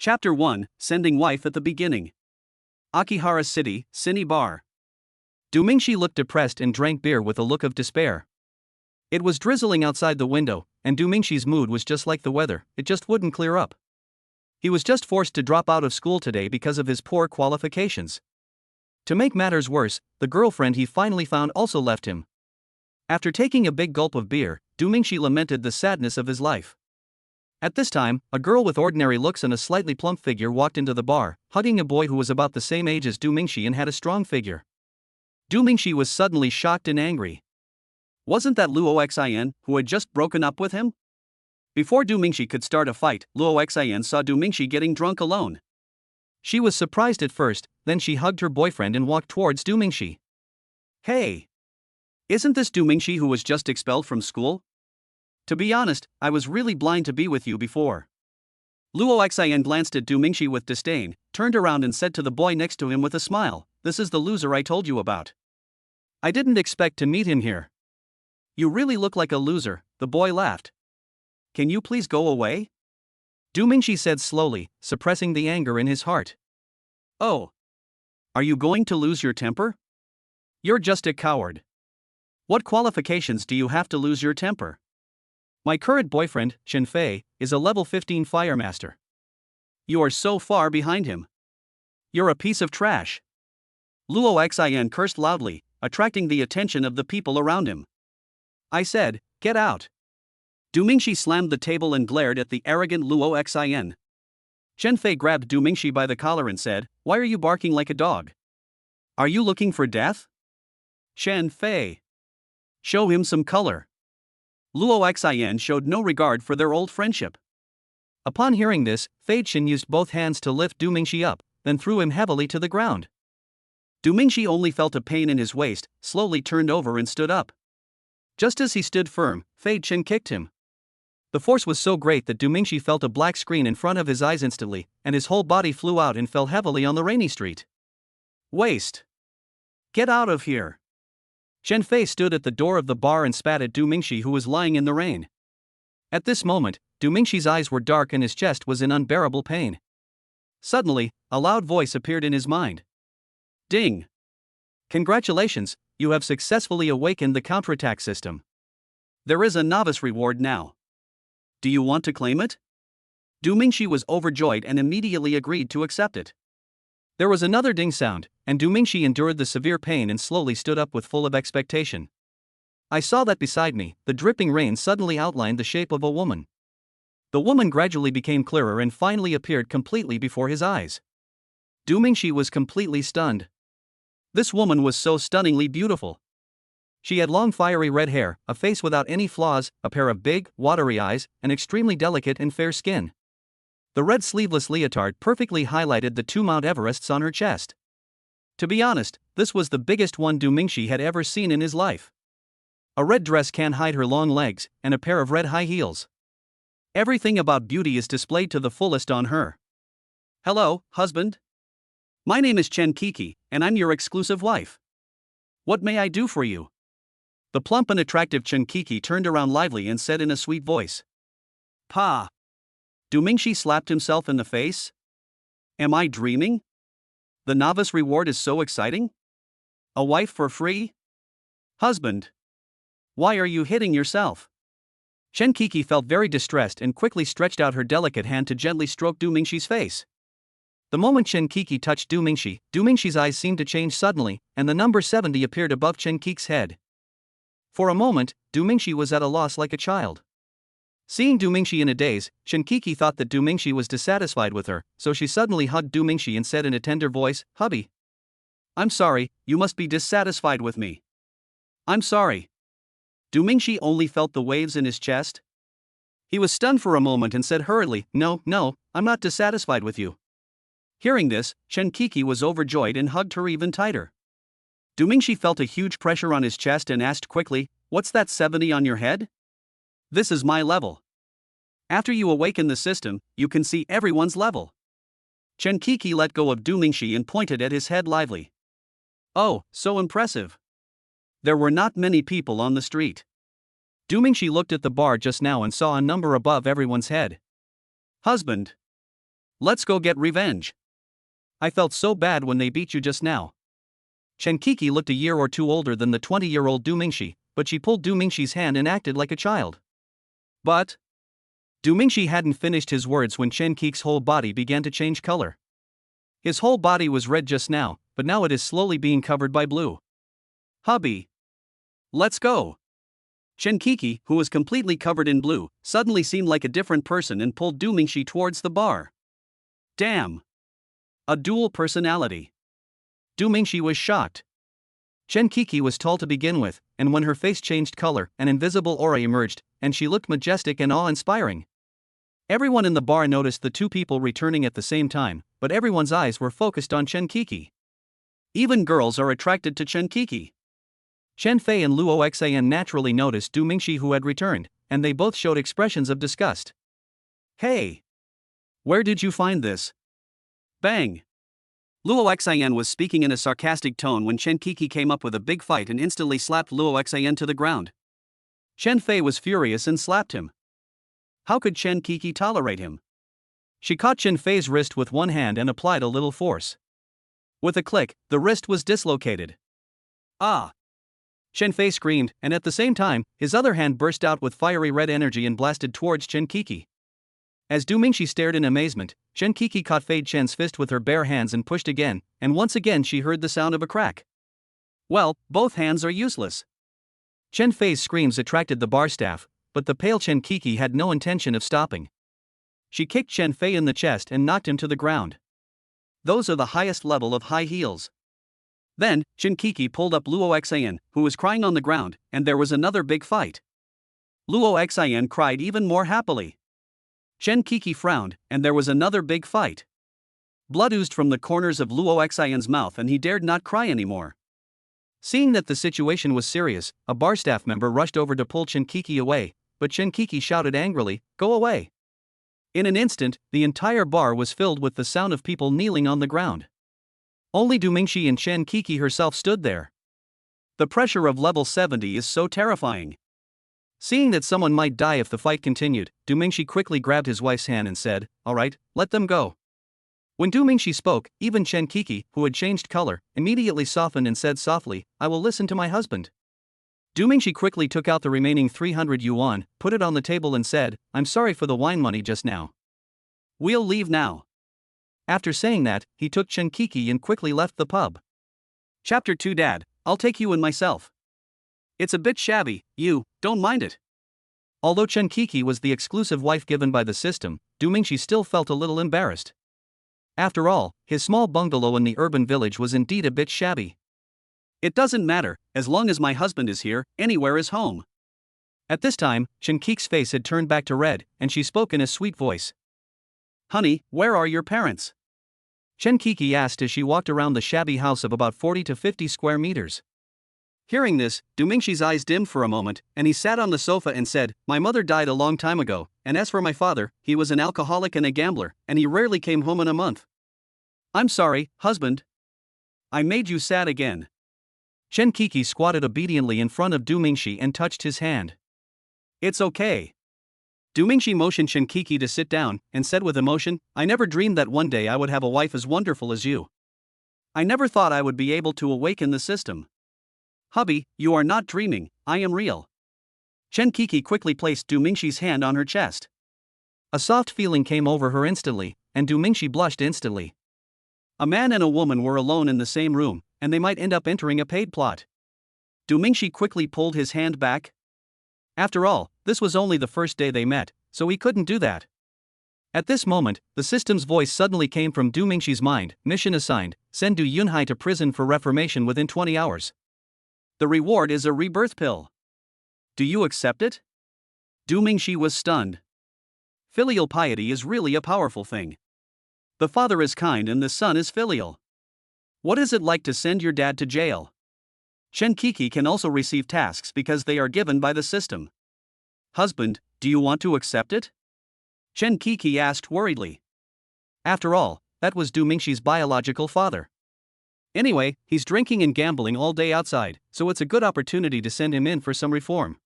Chapter 1, Sending Wife at the Beginning. Akihara City, Cine Bar. Dumingshi looked depressed and drank beer with a look of despair. It was drizzling outside the window, and Dumingshi's mood was just like the weather, it just wouldn't clear up. He was just forced to drop out of school today because of his poor qualifications. To make matters worse, the girlfriend he finally found also left him. After taking a big gulp of beer, Dumingshi lamented the sadness of his life. At this time, a girl with ordinary looks and a slightly plump figure walked into the bar, hugging a boy who was about the same age as Dumingshi and had a strong figure. Dumingshi was suddenly shocked and angry. Wasn't that Luo Xin, who had just broken up with him? Before Dumingshi could start a fight, Luo Xin saw Dumingshi getting drunk alone. She was surprised at first, then she hugged her boyfriend and walked towards Dumingshi. Hey! Isn't this Dumingshi who was just expelled from school? To be honest, I was really blind to be with you before. Luo Xin glanced at Dumingshi with disdain, turned around and said to the boy next to him with a smile, "This is the loser I told you about. I didn't expect to meet him here." "You really look like a loser," the boy laughed. "Can you please go away?" Dumingshi said slowly, suppressing the anger in his heart. "Oh. Are you going to lose your temper? You're just a coward. What qualifications do you have to lose your temper? My current boyfriend, Chen Fei, is a level 15 fire master. You are so far behind him. You're a piece of trash." Luo Xin cursed loudly, attracting the attention of the people around him. "I said, get out." Dumingshi slammed the table and glared at the arrogant Luo Xin. Chen Fei grabbed Dumingshi by the collar and said, "Why are you barking like a dog? Are you looking for death? Chen Fei, show him some color." Luo Xin showed no regard for their old friendship. Upon hearing this, Fei Chen used both hands to lift Dumingshi up, then threw him heavily to the ground. Dumingshi only felt a pain in his waist, slowly turned over and stood up. Just as he stood firm, Fei Chen kicked him. The force was so great that Dumingshi felt a black screen in front of his eyes instantly, and his whole body flew out and fell heavily on the rainy street. "Waste! Get out of here!" Chen Fei stood at the door of the bar and spat at Dumingshi, who was lying in the rain. At this moment, Dumingshi's eyes were dark and his chest was in unbearable pain. Suddenly, a loud voice appeared in his mind. "Ding! Congratulations, you have successfully awakened the counterattack system. There is a novice reward now. Do you want to claim it?" Dumingshi was overjoyed and immediately agreed to accept it. There was another ding sound, and Dumingshi endured the severe pain and slowly stood up with full of expectation. I saw that beside me, the dripping rain suddenly outlined the shape of a woman. The woman gradually became clearer and finally appeared completely before his eyes. Dumingshi was completely stunned. This woman was so stunningly beautiful. She had long fiery red hair, a face without any flaws, a pair of big, watery eyes, and extremely delicate and fair skin. The red sleeveless leotard perfectly highlighted the two Mount Everests on her chest. To be honest, this was the biggest one Dumingshi had ever seen in his life. A red dress can hide her long legs, and a pair of red high heels. Everything about beauty is displayed to the fullest on her. "Hello, husband. My name is Chen Kiki, and I'm your exclusive wife. What may I do for you?" The plump and attractive Chen Kiki turned around lively and said in a sweet voice. "Pa!" Dumingshi slapped himself in the face. "Am I dreaming? The novice reward is so exciting? A wife for free? Husband! Why are you hitting yourself?" Chen Kiki felt very distressed and quickly stretched out her delicate hand to gently stroke Dumingshi's face. The moment Chen Kiki touched Dumingshi's eyes seemed to change suddenly, and the number 70 appeared above Chen Kiki's head. For a moment, Dumingshi was at a loss like a child. Seeing Dumingshi in a daze, Chen Kiki thought that Dumingshi was dissatisfied with her, so she suddenly hugged Dumingshi and said in a tender voice, "Hubby. I'm sorry, you must be dissatisfied with me. I'm sorry." Dumingshi only felt the waves in his chest. He was stunned for a moment and said hurriedly, No, I'm not dissatisfied with you." Hearing this, Chen Kiki was overjoyed and hugged her even tighter. Dumingshi felt a huge pressure on his chest and asked quickly, "What's that 70 on your head?" "This is my level. After you awaken the system, you can see everyone's level." Chen Kiki let go of Dumingshi and pointed at his head lively. "Oh, so impressive." There were not many people on the street. Dumingshi looked at the bar just now and saw a number above everyone's head. "Husband. Let's go get revenge. I felt so bad when they beat you just now. Chen Kiki looked a year or two older than the 20-year-old Du Mingxi, but she pulled Du Mingxi's hand and acted like a child. But Du Mingxi hadn't finished his words when Chen Kiki's whole body began to change color. His whole body was red just now, but now it is slowly being covered by blue. Hubby. Let's go. Chen Kiki, who was completely covered in blue, suddenly seemed like a different person and pulled Du Mingxi towards the bar. Damn. A dual personality. Du Mingxi was shocked. Chen Kiki was tall to begin with, and when her face changed color, an invisible aura emerged, and she looked majestic and awe-inspiring. Everyone in the bar noticed the two people returning at the same time, but everyone's eyes were focused on Chen Kiki. Even girls are attracted to Chen Kiki. Chen Fei and Luo Xian naturally noticed Du Mingxi who had returned, and they both showed expressions of disgust. Hey! Where did you find this? Bang! Luo Xian was speaking in a sarcastic tone when Chen Kiki came up with a big fight and instantly slapped Luo Xian to the ground. Chen Fei was furious and slapped him. How could Chen Kiki tolerate him? She caught Chen Fei's wrist with one hand and applied a little force. With a click, the wrist was dislocated. Ah! Chen Fei screamed, and at the same time, his other hand burst out with fiery red energy and blasted towards Chen Kiki. As Du Mingxi stared in amazement, Chen Kiki caught Fei Chen's fist with her bare hands and pushed again, and once again she heard the sound of a crack. Well, both hands are useless. Chen Fei's screams attracted the bar staff, but the pale Chen Kiki had no intention of stopping. She kicked Chen Fei in the chest and knocked him to the ground. Those are the highest level of high heels. Then, Chen Kiki pulled up Luo Xian, who was crying on the ground, and there was another big fight. Luo Xian cried even more happily. Chen Kiki frowned, and there was another big fight. Blood oozed from the corners of Luo Xian's mouth and he dared not cry anymore. Seeing that the situation was serious, a bar staff member rushed over to pull Chen Kiki away, but Chen Kiki shouted angrily, "Go away!" In an instant, the entire bar was filled with the sound of people kneeling on the ground. Only Du Mingxi and Chen Kiki herself stood there. The pressure of level 70 is so terrifying. Seeing that someone might die if the fight continued, Du Mingxi quickly grabbed his wife's hand and said, "All right, let them go." When Du Mingxi spoke, even Chen Kiki, who had changed color, immediately softened and said softly, "I will listen to my husband." Du Mingxi quickly took out the remaining 300 yuan, put it on the table and said, "I'm sorry for the wine money just now. We'll leave now." After saying that, he took Chen Kiki and quickly left the pub. Chapter 2. Dad, I'll take you in myself. It's a bit shabby, you don't mind it. Although Chen Kiki was the exclusive wife given by the system, Du Mingxi still felt a little embarrassed. After all, his small bungalow in the urban village was indeed a bit shabby. It doesn't matter, as long as my husband is here, anywhere is home. At this time, Chen Kiki's face had turned back to red, and she spoke in a sweet voice. Honey, where are your parents? Chen Kiki asked as she walked around the shabby house of about 40 to 50 square meters. Hearing this, Du Mingxi's eyes dimmed for a moment, and he sat on the sofa and said, "My mother died a long time ago, and as for my father, he was an alcoholic and a gambler, and he rarely came home in a month. I'm sorry, husband. I made you sad again." Chen Kiki squatted obediently in front of Du Mingxi and touched his hand. "It's okay." Du Mingxi motioned Chen Kiki to sit down, and said with emotion, "I never dreamed that one day I would have a wife as wonderful as you. I never thought I would be able to awaken the system. Hubby, you are not dreaming, I am real." Chen Kiki quickly placed Du Mingxi's hand on her chest. A soft feeling came over her instantly, and Du Mingxi blushed instantly. A man and a woman were alone in the same room, and they might end up entering a paid plot. Du Mingxi quickly pulled his hand back. After all, this was only the first day they met, so he couldn't do that. At this moment, the system's voice suddenly came from Du Mingxi's mind. Mission assigned, send Du Yunhai to prison for reformation within 20 hours. The reward is a rebirth pill. Do you accept it? Du Mingxi was stunned. Filial piety is really a powerful thing. The father is kind and the son is filial. What is it like to send your dad to jail? Chen Kiki can also receive tasks because they are given by the system. Husband, do you want to accept it? Chen Kiki asked worriedly. After all, that was Du Mingxi's biological father. Anyway, he's drinking and gambling all day outside, so it's a good opportunity to send him in for some reform.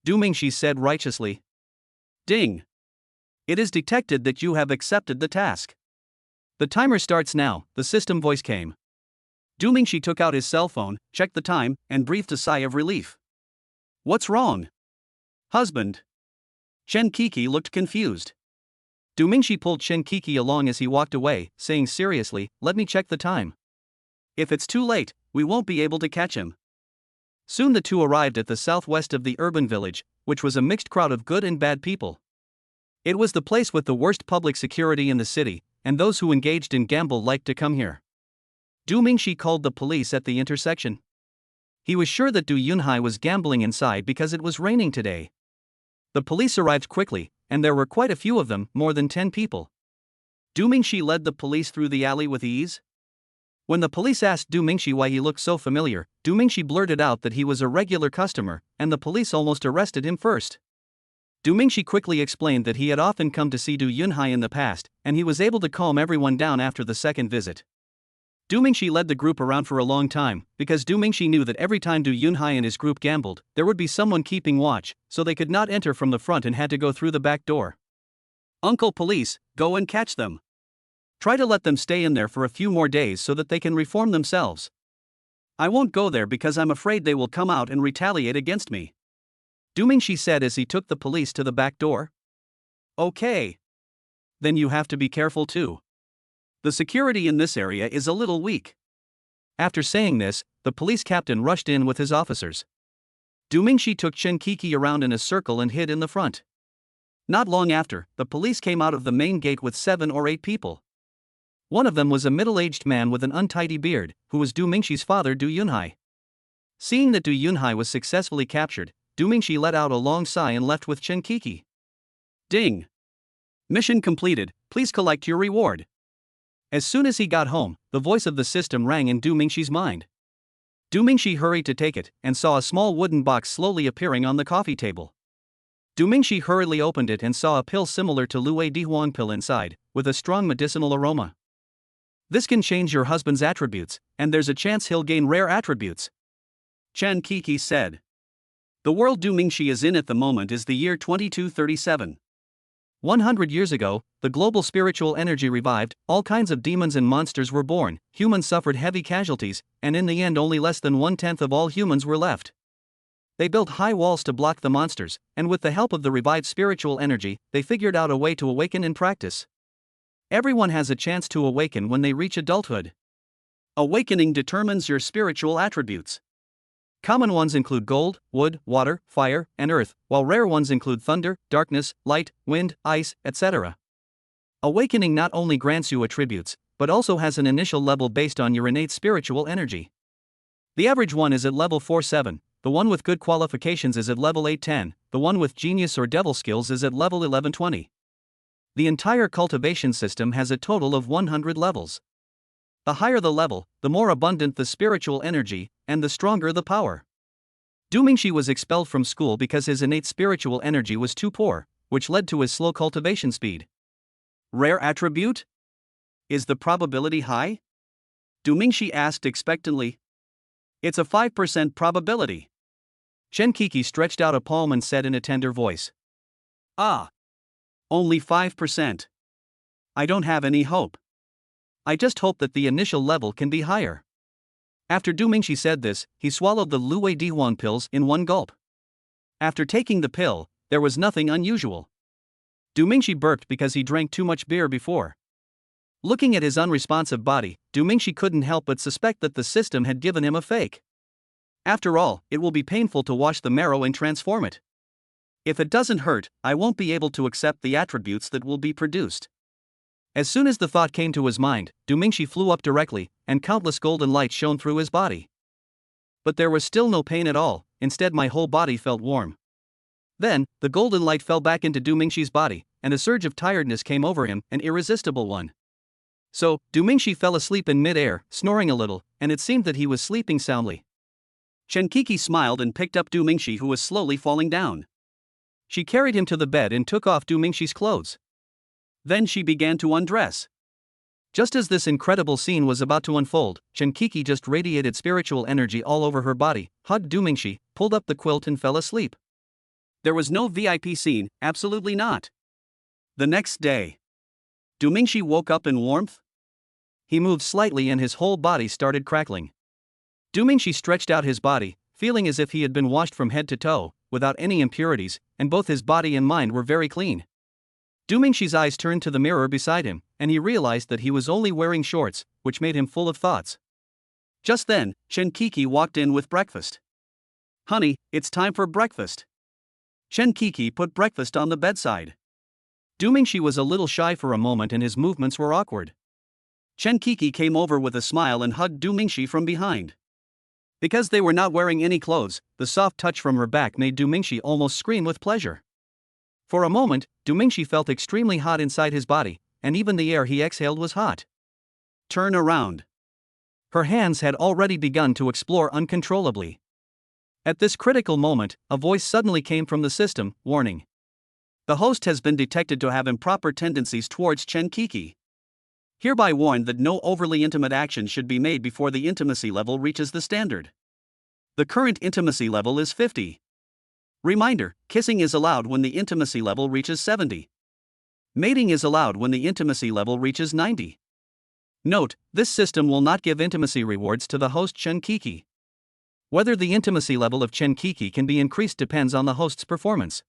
Du Mingxi said righteously. Ding. It is detected that you have accepted the task. The timer starts now, the system voice came. Du Mingxi took out his cell phone, checked the time, and breathed a sigh of relief. What's wrong? Husband. Chen Kiki looked confused. Du Mingxi pulled Chen Kiki along as he walked away, saying seriously, let me check the time. If it's too late, we won't be able to catch him. Soon the two arrived at the southwest of the urban village, which was a mixed crowd of good and bad people. It was the place with the worst public security in the city, and those who engaged in gamble liked to come here. Du Mingxi called the police at the intersection. He was sure that Du Yunhai was gambling inside because it was raining today. The police arrived quickly, and there were quite a few of them, more than 10 people. Du Mingxi led the police through the alley with ease. When the police asked Du Mingxi why he looked so familiar, Du Mingxi blurted out that he was a regular customer, and the police almost arrested him first. Du Mingxi quickly explained that he had often come to see Du Yunhai in the past, and he was able to calm everyone down after the second visit. Du Mingxi led the group around for a long time, because Du Mingxi knew that every time Du Yunhai and his group gambled, there would be someone keeping watch, so they could not enter from the front and had to go through the back door. Uncle Police, go and catch them. Try to let them stay in there for a few more days so that they can reform themselves. I won't go there because I'm afraid they will come out and retaliate against me. Du Mingxi said as he took the police to the back door. Okay. Then you have to be careful too. The security in this area is a little weak. After saying this, the police captain rushed in with his officers. Du Mingxi took Chen Kiki around in a circle and hid in the front. Not long after, the police came out of the main gate with 7 or 8 people. One of them was a middle-aged man with an untidy beard, who was Du Mingxi's father Du Yunhai. Seeing that Du Yunhai was successfully captured, Du Mingxi let out a long sigh and left with Chen Kiki. Ding! Mission completed, please collect your reward. As soon as he got home, the voice of the system rang in Du Mingxi's mind. Du Mingxi hurried to take it, and saw a small wooden box slowly appearing on the coffee table. Du Mingxi hurriedly opened it and saw a pill similar to Luwei Dihuang pill inside, with a strong medicinal aroma. This can change your husband's attributes, and there's a chance he'll gain rare attributes. Chen Kiki said. The world Du Mingxi is in at the moment is the year 2237. 100 years ago, the global spiritual energy revived, all kinds of demons and monsters were born, humans suffered heavy casualties, and in the end only less than 1/10 of all humans were left. They built high walls to block the monsters, and with the help of the revived spiritual energy, they figured out a way to awaken in practice. Everyone has a chance to awaken when they reach adulthood. Awakening determines your spiritual attributes. Common ones include gold, wood, water, fire, and earth, while rare ones include thunder, darkness, light, wind, ice, etc. Awakening not only grants you attributes, but also has an initial level based on your innate spiritual energy. The average one is at level 4-7, the one with good qualifications is at level 8-10, the one with genius or devil skills is at level 11-20. The entire cultivation system has a total of 100 levels. The higher the level, the more abundant the spiritual energy, and the stronger the power. Du Mingxi was expelled from school because his innate spiritual energy was too poor, which led to his slow cultivation speed. Rare attribute? Is the probability high? Du Mingxi asked expectantly. It's a 5% probability. Chen Kiki stretched out a palm and said in a tender voice. Ah. Only 5%. I don't have any hope. I just hope that the initial level can be higher. After Du Mingxi said this, he swallowed the Luwei Dihuang pills in one gulp. After taking the pill, there was nothing unusual. Du Mingxi burped because he drank too much beer before. Looking at his unresponsive body, Du Mingxi couldn't help but suspect that the system had given him a fake. After all, it will be painful to wash the marrow and transform it. If it doesn't hurt, I won't be able to accept the attributes that will be produced. As soon as the thought came to his mind, Du Mingxi flew up directly, and countless golden lights shone through his body. But there was still no pain at all, instead my whole body felt warm. Then, the golden light fell back into Du Mingxi's body, and a surge of tiredness came over him, an irresistible one. So, Du Mingxi fell asleep in mid-air, snoring a little, and it seemed that he was sleeping soundly. Chen Kiki smiled and picked up Du Mingxi who was slowly falling down. She carried him to the bed and took off Du Mingxi's clothes. Then she began to undress. Just as this incredible scene was about to unfold, Chen Kiki just radiated spiritual energy all over her body, hugged Du Mingxi, pulled up the quilt and fell asleep. There was no VIP scene, absolutely not. The next day, Du Mingxi woke up in warmth. He moved slightly and his whole body started crackling. Du Mingxi stretched out his body, feeling as if he had been washed from head to toe, without any impurities, and both his body and mind were very clean. Du Mingxi's eyes turned to the mirror beside him, and he realized that he was only wearing shorts, which made him full of thoughts. Just then, Chen Kiki walked in with breakfast. "Honey, it's time for breakfast." Chen Kiki put breakfast on the bedside. Du Mingxi was a little shy for a moment and his movements were awkward. Chen Kiki came over with a smile and hugged Du Mingxi from behind. Because they were not wearing any clothes, the soft touch from her back made Du Mingxi almost scream with pleasure. For a moment, Du Mingxi felt extremely hot inside his body, and even the air he exhaled was hot. "Turn around." Her hands had already begun to explore uncontrollably. At this critical moment, a voice suddenly came from the system, warning. The host has been detected to have improper tendencies towards Chen Kiki. Hereby warned that no overly intimate action should be made before the intimacy level reaches the standard. The current intimacy level is 50. Reminder, kissing is allowed when the intimacy level reaches 70. Mating is allowed when the intimacy level reaches 90. Note, this system will not give intimacy rewards to the host Chen Kiki. Whether the intimacy level of Chen Kiki can be increased depends on the host's performance.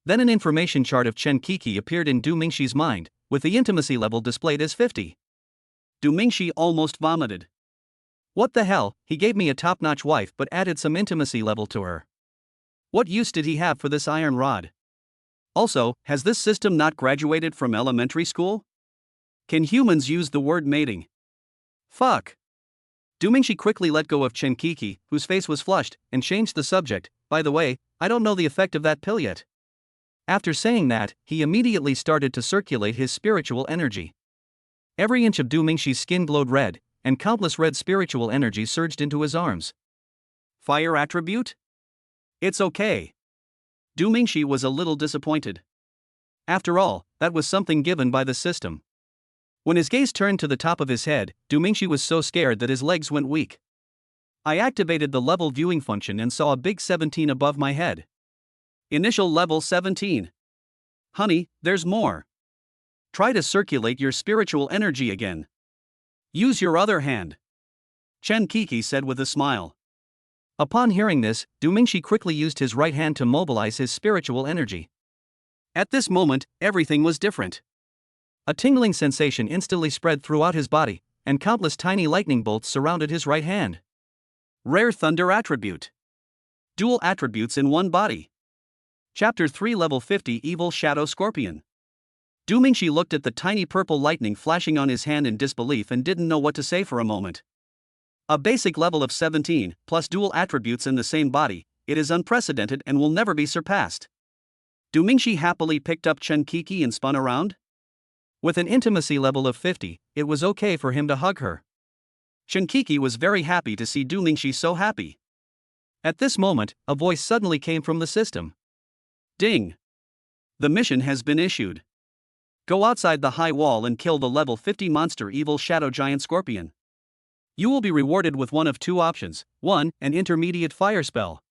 Then an information chart of Chen Kiki appeared in Du Mingxi's mind, with the intimacy level displayed as 50. Du Mingxi almost vomited. What the hell, he gave me a top-notch wife but added some intimacy level to her. What use did he have for this iron rod? Also, has this system not graduated from elementary school? Can humans use the word mating? Fuck. Du Mingxi quickly let go of Chen Kiki, whose face was flushed, and changed the subject. By the way, I don't know the effect of that pill yet. After saying that, he immediately started to circulate his spiritual energy. Every inch of Du Mingxi's skin glowed red, and countless red spiritual energy surged into his arms. Fire attribute? It's okay. Du Mingxi was a little disappointed. After all, that was something given by the system. When his gaze turned to the top of his head, Du Mingxi was so scared that his legs went weak. I activated the level viewing function and saw a big 17 above my head. Initial level 17. Honey, there's more. Try to circulate your spiritual energy again. Use your other hand. Chen Kiki said with a smile. Upon hearing this, Du Mingxi quickly used his right hand to mobilize his spiritual energy. At this moment, everything was different. A tingling sensation instantly spread throughout his body, and countless tiny lightning bolts surrounded his right hand. Rare Thunder Attribute. Dual attributes in one body. Chapter 3 Level 50 Evil Shadow Scorpion. Du Mingxi looked at the tiny purple lightning flashing on his hand in disbelief and didn't know what to say for a moment. A basic level of 17, plus dual attributes in the same body, it is unprecedented and will never be surpassed. Du Mingxi happily picked up Chen Kiki and spun around. With an intimacy level of 50, it was okay for him to hug her. Chen Kiki was very happy to see Du Mingxi so happy. At this moment, a voice suddenly came from the system. Ding! The mission has been issued. Go outside the high wall and kill the level 50 monster evil shadow giant scorpion. You will be rewarded with one of two options. 1. An intermediate fire spell.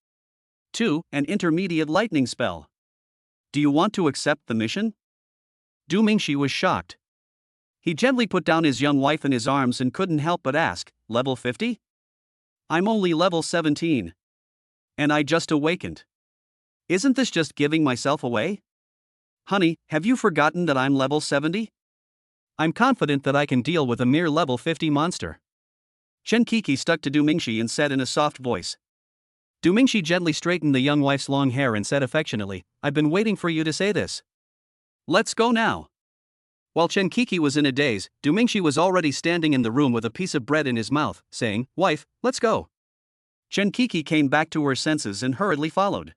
2. An intermediate lightning spell. Do you want to accept the mission? Du Mingxi was shocked. He gently put down his young wife in his arms and couldn't help but ask, level 50? I'm only level 17. And I just awakened. Isn't this just giving myself away? Honey, have you forgotten that I'm level 70? I'm confident that I can deal with a mere level 50 monster. Chen Kiki stuck to Du Mingxi and said in a soft voice. Du Mingxi gently straightened the young wife's long hair and said affectionately, I've been waiting for you to say this. Let's go now. While Chen Kiki was in a daze, Du Mingxi was already standing in the room with a piece of bread in his mouth, saying, Wife, let's go. Chen Kiki came back to her senses and hurriedly followed.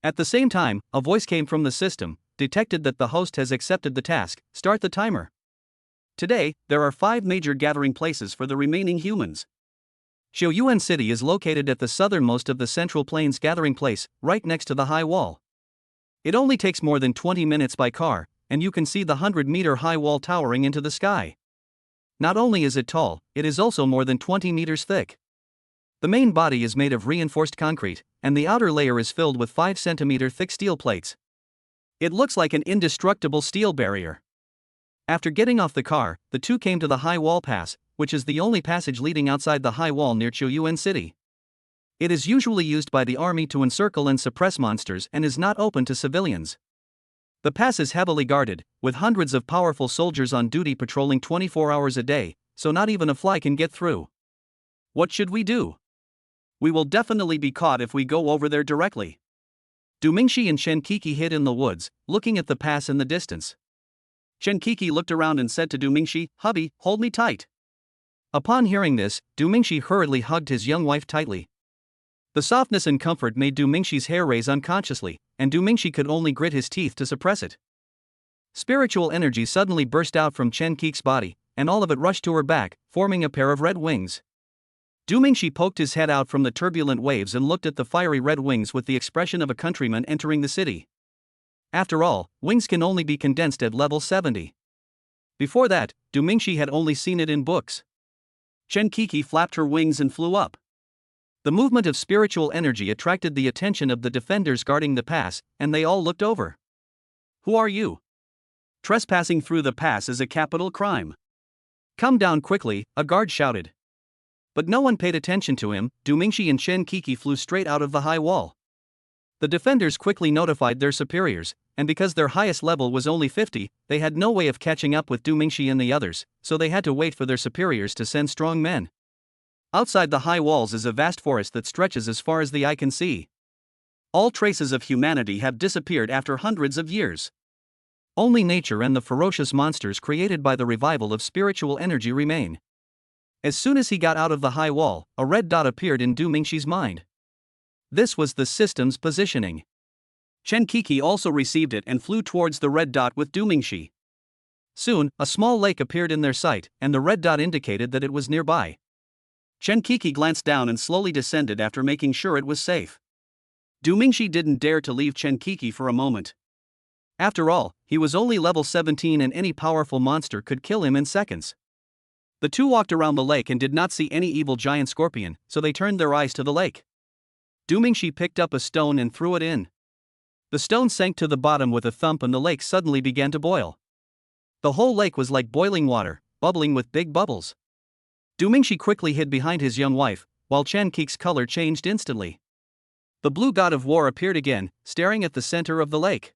At the same time, a voice came from the system, detected that the host has accepted the task, start the timer. Today, there are 5 major gathering places for the remaining humans. Xiaoyuan City is located at the southernmost of the Central Plains gathering place, right next to the high wall. It only takes more than 20 minutes by car, and you can see the 100-meter high wall towering into the sky. Not only is it tall, it is also more than 20 meters thick. The main body is made of reinforced concrete, and the outer layer is filled with 5 centimeter thick steel plates. It looks like an indestructible steel barrier. After getting off the car, the two came to the high wall pass, which is the only passage leading outside the high wall near Chuyuan City. It is usually used by the army to encircle and suppress monsters and is not open to civilians. The pass is heavily guarded, with hundreds of powerful soldiers on duty patrolling 24 hours a day, so not even a fly can get through. What should we do? We will definitely be caught if we go over there directly. Du Mingxi and Chen Kiki hid in the woods, looking at the pass in the distance. Chen Kiki looked around and said to Du Mingxi, "Hubby, hold me tight." Upon hearing this, Du Mingxi hurriedly hugged his young wife tightly. The softness and comfort made Du Mingxi's hair raise unconsciously, and Du Mingxi could only grit his teeth to suppress it. Spiritual energy suddenly burst out from Chen Kiki's body, and all of it rushed to her back, forming a pair of red wings. Du Mingxi poked his head out from the turbulent waves and looked at the fiery red wings with the expression of a countryman entering the city. After all, wings can only be condensed at level 70. Before that, Du Mingxi had only seen it in books. Chen Kiki flapped her wings and flew up. The movement of spiritual energy attracted the attention of the defenders guarding the pass, and they all looked over. "Who are you? Trespassing through the pass is a capital crime. Come down quickly," a guard shouted. But no one paid attention to him. Du Mingxi and Chen Kiki flew straight out of the high wall. The defenders quickly notified their superiors, and because their highest level was only 50, they had no way of catching up with Du Mingxi and the others, so they had to wait for their superiors to send strong men. Outside the high walls is a vast forest that stretches as far as the eye can see. All traces of humanity have disappeared after hundreds of years. Only nature and the ferocious monsters created by the revival of spiritual energy remain. As soon as he got out of the high wall, a red dot appeared in Du Mingxi's mind. This was the system's positioning. Chen Kiki also received it and flew towards the red dot with Du Mingxi. Soon, a small lake appeared in their sight, and the red dot indicated that it was nearby. Chen Kiki glanced down and slowly descended after making sure it was safe. Du Mingxi didn't dare to leave Chen Kiki for a moment. After all, he was only level 17 and any powerful monster could kill him in seconds. The two walked around the lake and did not see any evil giant scorpion, so they turned their eyes to the lake. Du Mingxi picked up a stone and threw it in. The stone sank to the bottom with a thump and the lake suddenly began to boil. The whole lake was like boiling water, bubbling with big bubbles. Du Mingxi quickly hid behind his young wife, while Chen Kiki's color changed instantly. The blue god of war appeared again, staring at the center of the lake.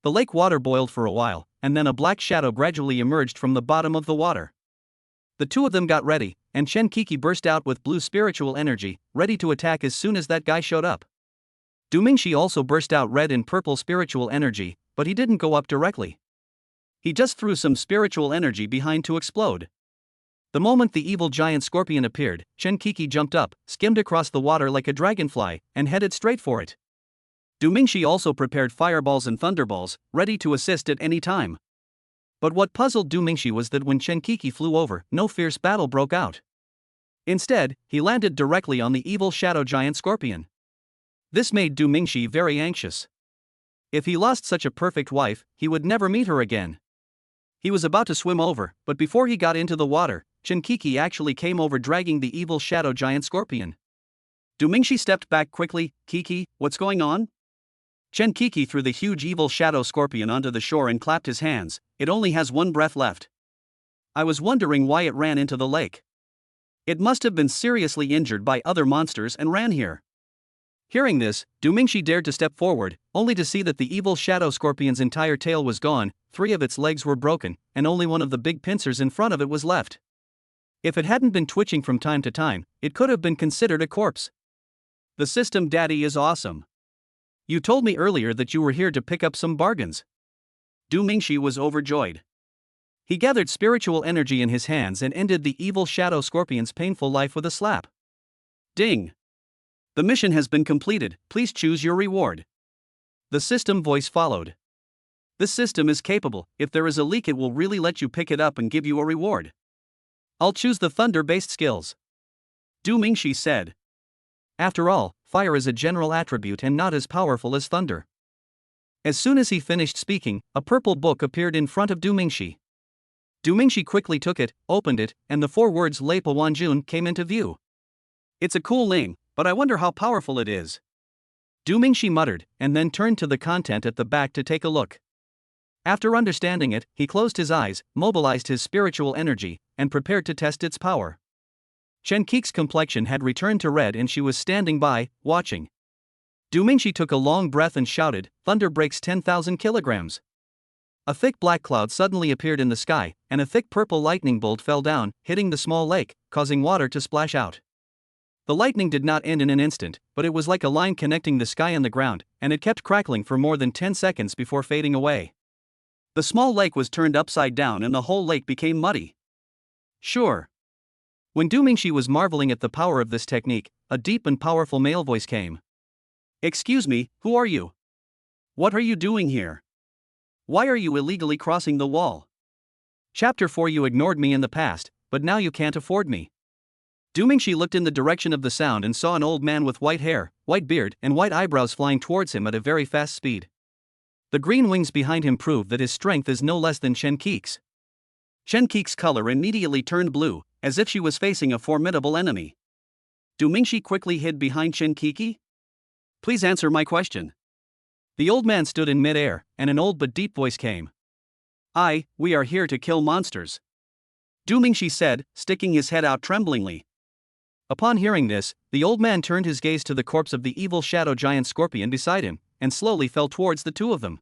The lake water boiled for a while, and then a black shadow gradually emerged from the bottom of the water. The two of them got ready, and Chen Kiki burst out with blue spiritual energy, ready to attack as soon as that guy showed up. Du Mingxi also burst out red and purple spiritual energy, but he didn't go up directly. He just threw some spiritual energy behind to explode. The moment the evil giant scorpion appeared, Chen Kiki jumped up, skimmed across the water like a dragonfly, and headed straight for it. Du Mingxi also prepared fireballs and thunderballs, ready to assist at any time. But what puzzled Du Mingxi was that when Chen Kiki flew over, no fierce battle broke out. Instead, he landed directly on the evil shadow giant scorpion. This made Du Mingxi very anxious. If he lost such a perfect wife, he would never meet her again. He was about to swim over, but before he got into the water, Chen Kiki actually came over dragging the evil shadow giant scorpion. Du Mingxi stepped back quickly. "Kiki, what's going on?" Chen Kiki threw the huge evil shadow scorpion onto the shore and clapped his hands. "It only has one breath left. I was wondering why it ran into the lake. It must have been seriously injured by other monsters and ran here." Hearing this, Du Mingxi dared to step forward, only to see that the evil shadow scorpion's entire tail was gone, 3 of its legs were broken, and only one of the big pincers in front of it was left. If it hadn't been twitching from time to time, it could have been considered a corpse. "The system daddy is awesome. You told me earlier that you were here to pick up some bargains." Du Mingxi was overjoyed. He gathered spiritual energy in his hands and ended the evil shadow scorpion's painful life with a slap. Ding! The mission has been completed, please choose your reward. The system voice followed. This system is capable, if there is a leak it will really let you pick it up and give you a reward. I'll choose the thunder-based skills. Du Mingxi said. After all, fire is a general attribute and not as powerful as thunder. As soon as he finished speaking, a purple book appeared in front of Du Mingxi. Du Mingxi quickly took it, opened it, and the 4 words Lei Po Wanjun came into view. It's a cool name, but I wonder how powerful it is. Du Mingxi muttered, and then turned to the content at the back to take a look. After understanding it, he closed his eyes, mobilized his spiritual energy, and prepared to test its power. Chen Qi's complexion had returned to red and she was standing by, watching. Du Mingxi took a long breath and shouted, "Thunder breaks 10,000 kilograms." A thick black cloud suddenly appeared in the sky, and a thick purple lightning bolt fell down, hitting the small lake, causing water to splash out. The lightning did not end in an instant, but it was like a line connecting the sky and the ground, and it kept crackling for more than 10 seconds before fading away. The small lake was turned upside down and the whole lake became muddy. Sure. When Du Mingxi was marveling at the power of this technique, a deep and powerful male voice came. "Excuse me, who are you? What are you doing here? Why are you illegally crossing the wall? Chapter 4. You ignored me in the past, but now you can't afford me." Du Mingxi looked in the direction of the sound and saw an old man with white hair, white beard, and white eyebrows flying towards him at a very fast speed. The green wings behind him proved that his strength is no less than Chen Qi's. Chen Qi's color immediately turned blue, as if she was facing a formidable enemy. Du Mingxi quickly hid behind Chen Qi. "Please answer my question." The old man stood in mid-air, and an old but deep voice came. We are here to kill monsters," Du Mingxi said, sticking his head out tremblingly. Upon hearing this, the old man turned his gaze to the corpse of the evil shadow giant scorpion beside him, and slowly fell towards the two of them.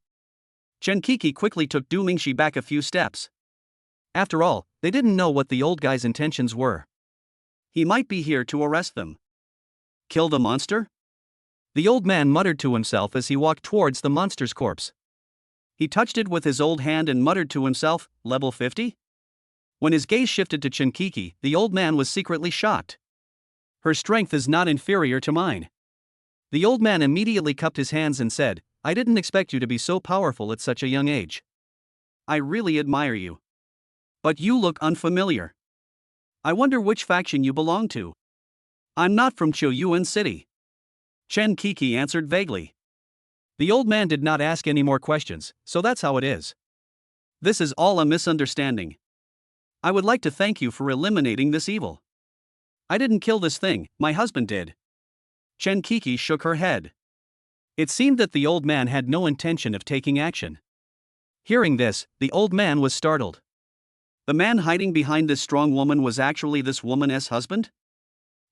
Chen Qi quickly took Du Mingxi back a few steps. After all, they didn't know what the old guy's intentions were. He might be here to arrest them. Kill the monster? The old man muttered to himself as he walked towards the monster's corpse. He touched it with his old hand and muttered to himself, "Level 50? When his gaze shifted to Chen Qi, the old man was secretly shocked. "Her strength is not inferior to mine." The old man immediately cupped his hands and said, "I didn't expect you to be so powerful at such a young age. I really admire you. But you look unfamiliar. I wonder which faction you belong to." "I'm not from Choyuan City," Chen Qi answered vaguely. The old man did not ask any more questions, so that's how it is. "This is all a misunderstanding. I would like to thank you for eliminating this evil. I didn't kill this thing, my husband did." Chen Qi shook her head. It seemed that the old man had no intention of taking action. Hearing this, the old man was startled. The man hiding behind this strong woman was actually this woman's husband?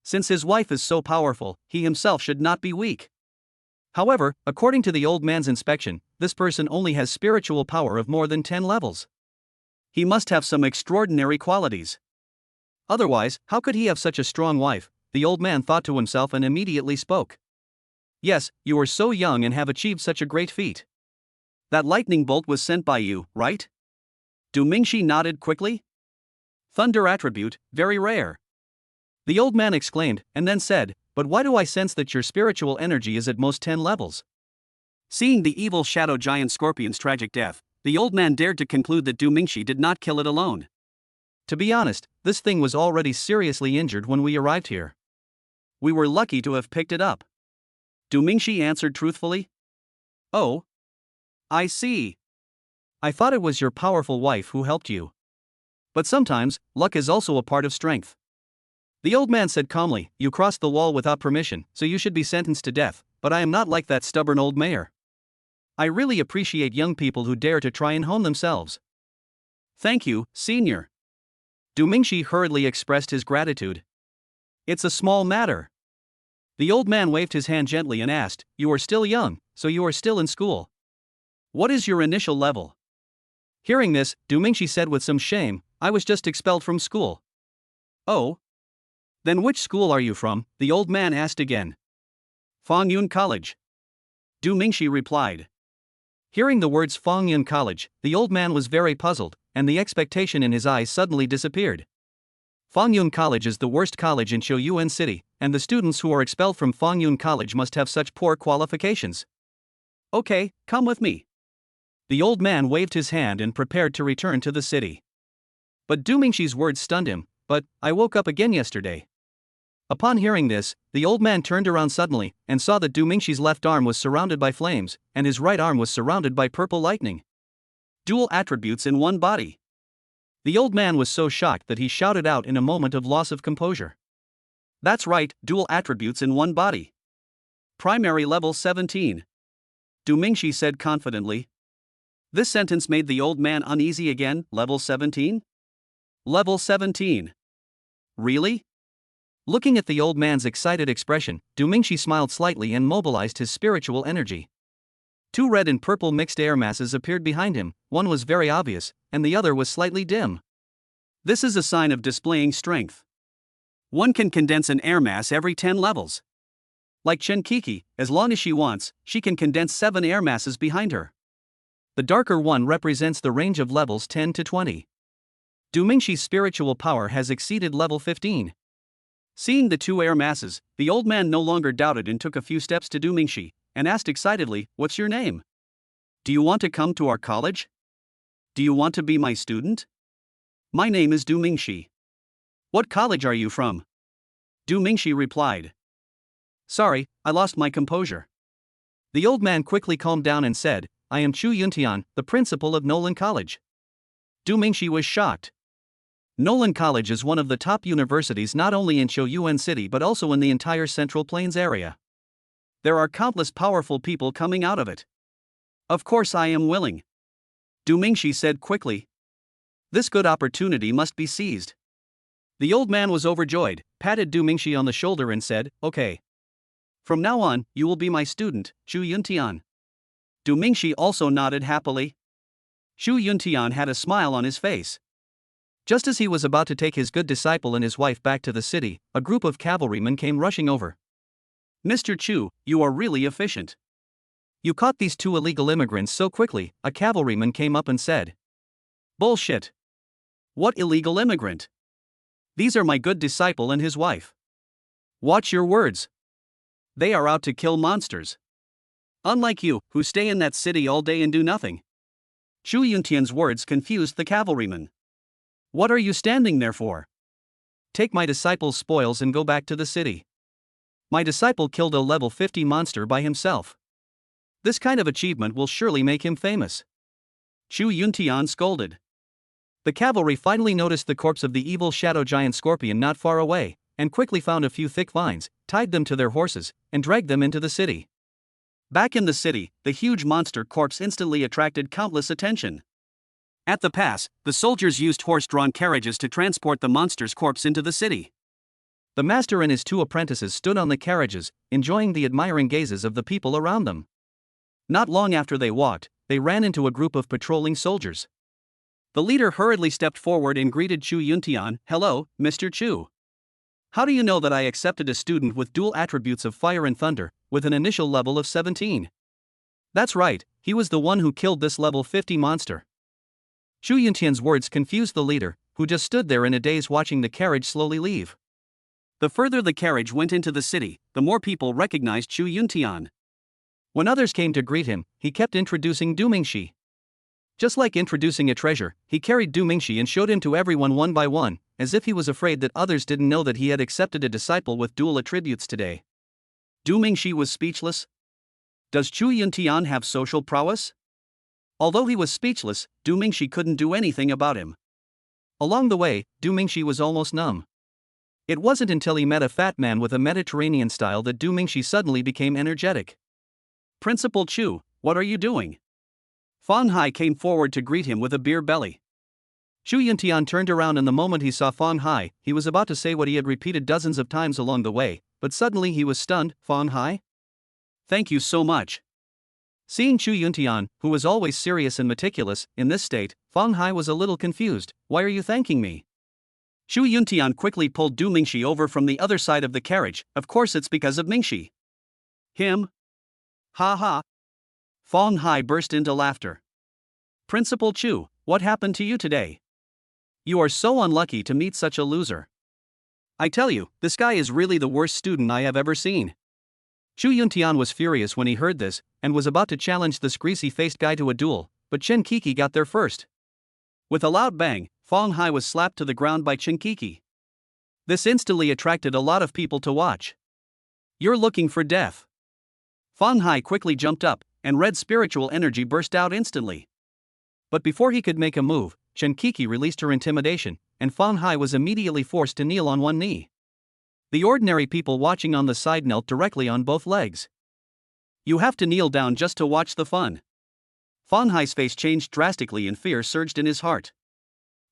Since his wife is so powerful, he himself should not be weak. However, according to the old man's inspection, this person only has spiritual power of more than 10 levels. He must have some extraordinary qualities. Otherwise, how could he have such a strong wife? The old man thought to himself and immediately spoke. "Yes, you are so young and have achieved such a great feat. That lightning bolt was sent by you, right?" Du Mingxi nodded quickly. "Thunder attribute, very rare." The old man exclaimed, and then said, "But why do I sense that your spiritual energy is at most 10 levels? Seeing the evil shadow giant scorpion's tragic death, the old man dared to conclude that Du Mingxi did not kill it alone. To be honest, this thing was already seriously injured when we arrived here. We were lucky to have picked it up." Du Mingxi answered truthfully. "Oh. I see. I thought it was your powerful wife who helped you. But sometimes, luck is also a part of strength." The old man said calmly, "You crossed the wall without permission, so you should be sentenced to death, but I am not like that stubborn old mayor. I really appreciate young people who dare to try and hone themselves." "Thank you, senior." Du Mingxi hurriedly expressed his gratitude. "It's a small matter." The old man waved his hand gently and asked, "You are still young, so you are still in school. What is your initial level?" Hearing this, Du Mingxi said with some shame, "I was just expelled from school." "Oh? Then which school are you from?" the old man asked again. "Fongyun College," Du Mingxi replied. Hearing the words Fongyun College, the old man was very puzzled, and the expectation in his eyes suddenly disappeared. Fongyun College is the worst college in Choyuan City, and the students who are expelled from Fongyun College must have such poor qualifications. "Okay, come with me." The old man waved his hand and prepared to return to the city. But Du Mingxi's words stunned him. "But I woke up again yesterday." Upon hearing this, the old man turned around suddenly, and saw that Du Mingxi's left arm was surrounded by flames, and his right arm was surrounded by purple lightning. Dual attributes in one body. The old man was so shocked that he shouted out in a moment of loss of composure. "That's right, dual attributes in one body. Primary level 17. Du Mingxi said confidently. This sentence made the old man uneasy again. Level 17? Level 17. Really? Looking at the old man's excited expression, Du Mingxi smiled slightly and mobilized his spiritual energy. Two red and purple mixed air masses appeared behind him, one was very obvious, and the other was slightly dim. This is a sign of displaying strength. One can condense an air mass every 10 levels. Like Chenkiki, as long as she wants, she can condense 7 air masses behind her. The darker one represents the range of levels 10 to 20. Du Mingxi's spiritual power has exceeded level 15. Seeing the 2 air masses, the old man no longer doubted and took a few steps to Du Mingxi, and asked excitedly, "What's your name? Do you want to come to our college? Do you want to be my student?" "My name is Du Mingxi." "What college are you from?" Du Mingxi replied. "Sorry, I lost my composure." The old man quickly calmed down and said, "I am Chu Yuntian, the principal of Nolan College." Du Mingxi was shocked. Nolan College is one of the top universities not only in Choyuan City but also in the entire Central Plains area. There are countless powerful people coming out of it. "Of course I am willing," Du Mingxi said quickly. "This good opportunity must be seized." The old man was overjoyed, patted Du Mingxi on the shoulder and said, "Okay. From now on, you will be my student, Chu Yuntian." Du Mingxi also nodded happily. Chu Yuntian had a smile on his face. Just as he was about to take his good disciple and his wife back to the city, a group of cavalrymen came rushing over. "Mr. Chu, you are really efficient. You caught these 2 illegal immigrants so quickly," a cavalryman came up and said. "Bullshit. What illegal immigrant? These are my good disciple and his wife. Watch your words. They are out to kill monsters. Unlike you, who stay in that city all day and do nothing." Chu Yuntian's words confused the cavalryman. "What are you standing there for? Take my disciple's spoils and go back to the city. My disciple killed a level 50 monster by himself. This kind of achievement will surely make him famous." Chu Yuntian scolded. The cavalry finally noticed the corpse of the evil shadow giant scorpion not far away, and quickly found a few thick vines, tied them to their horses, and dragged them into the city. Back in the city, the huge monster corpse instantly attracted countless attention. At the pass, the soldiers used horse-drawn carriages to transport the monster's corpse into the city. The master and his 2 apprentices stood on the carriages, enjoying the admiring gazes of the people around them. Not long after they walked, they ran into a group of patrolling soldiers. The leader hurriedly stepped forward and greeted Chu Yuntian. "Hello, Mr. Chu. How do you know that I accepted a student with dual attributes of fire and thunder, with an initial level of 17? That's right, he was the one who killed this level 50 monster." Chu Yuntian's words confused the leader, who just stood there in a daze watching the carriage slowly leave. The further the carriage went into the city, the more people recognized Chu Yuntian. When others came to greet him, he kept introducing Du Mingxi. Just like introducing a treasure, he carried Du Mingxi and showed him to everyone one by one, as if he was afraid that others didn't know that he had accepted a disciple with dual attributes today. Du Mingxi was speechless. Does Chu Yuntian have social prowess? Although he was speechless, Du Mingxi couldn't do anything about him. Along the way, Du Mingxi was almost numb. It wasn't until he met a fat man with a Mediterranean style that Du Mingxi suddenly became energetic. "Principal Chu, what are you doing?" Fang Hai came forward to greet him with a beer belly. Chu Yuntian turned around, and the moment he saw Fang Hai, he was about to say what he had repeated dozens of times along the way, but suddenly he was stunned. "Fang Hai? Thank you so much." Seeing Chu Yuntian, who was always serious and meticulous, in this state, Fang Hai was a little confused. "Why are you thanking me?" Chu Yuntian quickly pulled Du Mingxi over from the other side of the carriage. "Of course it's because of Mingxi." "Him? Ha ha." Fang Hai burst into laughter. "Principal Chu, what happened to you today? You are so unlucky to meet such a loser. I tell you, this guy is really the worst student I have ever seen." Chu Yuntian was furious when he heard this, and was about to challenge this greasy-faced guy to a duel, but Chen Kiki got there first. With a loud bang, Fang Hai was slapped to the ground by Chen Kiki. This instantly attracted a lot of people to watch. "You're looking for death." Fang Hai quickly jumped up, and red spiritual energy burst out instantly. But before he could make a move, Chen Kiki released her intimidation, and Fang Hai was immediately forced to kneel on one knee. The ordinary people watching on the side knelt directly on both legs. You have to kneel down just to watch the fun. Fang Hai's face changed drastically and fear surged in his heart.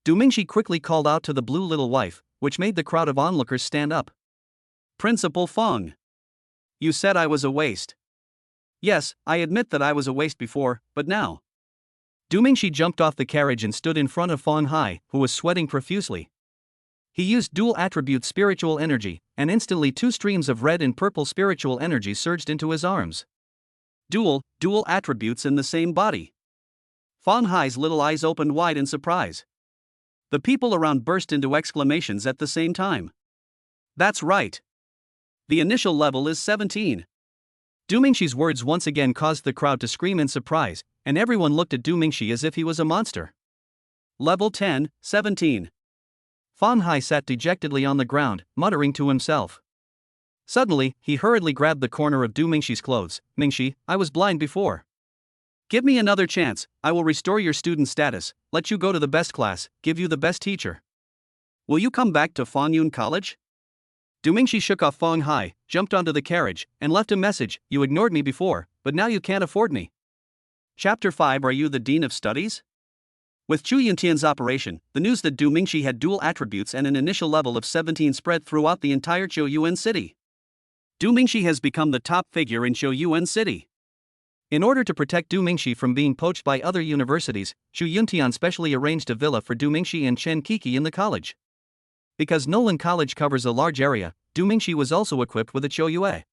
Du Mingxi quickly called out to the blue little wife, which made the crowd of onlookers stand up. Principal Fang. You said I was a waste. Yes, I admit that I was a waste before, but now. Du Mingxi jumped off the carriage and stood in front of Fang Hai, who was sweating profusely. He used dual attribute spiritual energy, and instantly 2 streams of red and purple spiritual energy surged into his arms. Dual attributes in the same body. Fang Hai's little eyes opened wide in surprise. The people around burst into exclamations at the same time. That's right. The initial level is 17. Du Mingxi's words once again caused the crowd to scream in surprise, and everyone looked at Du Mingxi as if he was a monster. Level 10, 17. Fang Hai sat dejectedly on the ground, muttering to himself. Suddenly, he hurriedly grabbed the corner of Du Mingxi's clothes. Mingxi, I was blind before. Give me another chance, I will restore your student status, let you go to the best class, give you the best teacher. Will you come back to Fangyun College? Du Mingxi shook off Fang Hai, jumped onto the carriage, and left a message. You ignored me before, but now you can't afford me. Chapter 5. Are you the Dean of Studies? With Chu Yuntian's operation, the news that Du Mingxi had dual attributes and an initial level of 17 spread throughout the entire Chouyuan city. Du Mingxi has become the top figure in Chouyuan city. In order to protect Du Mingxi from being poached by other universities, Chu Yuntian specially arranged a villa for Du Mingxi and Chen Kiki in the college. Because Nolan College covers a large area, Du Mingxi was also equipped with a Chouyue.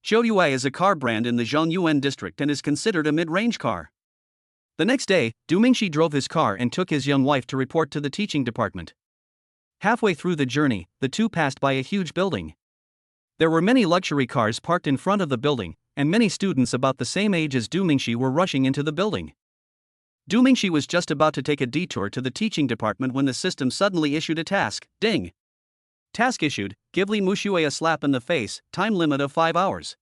Chouyue is a car brand in the Zhongyuan district and is considered a mid-range car. The next day, Du Mingxi drove his car and took his young wife to report to the teaching department. Halfway through the journey, the two passed by a huge building. There were many luxury cars parked in front of the building, and many students about the same age as Du Mingxi were rushing into the building. Du Mingxi was just about to take a detour to the teaching department when the system suddenly issued a task. Ding! Task issued, give Li Muxue a slap in the face, time limit of 5 hours.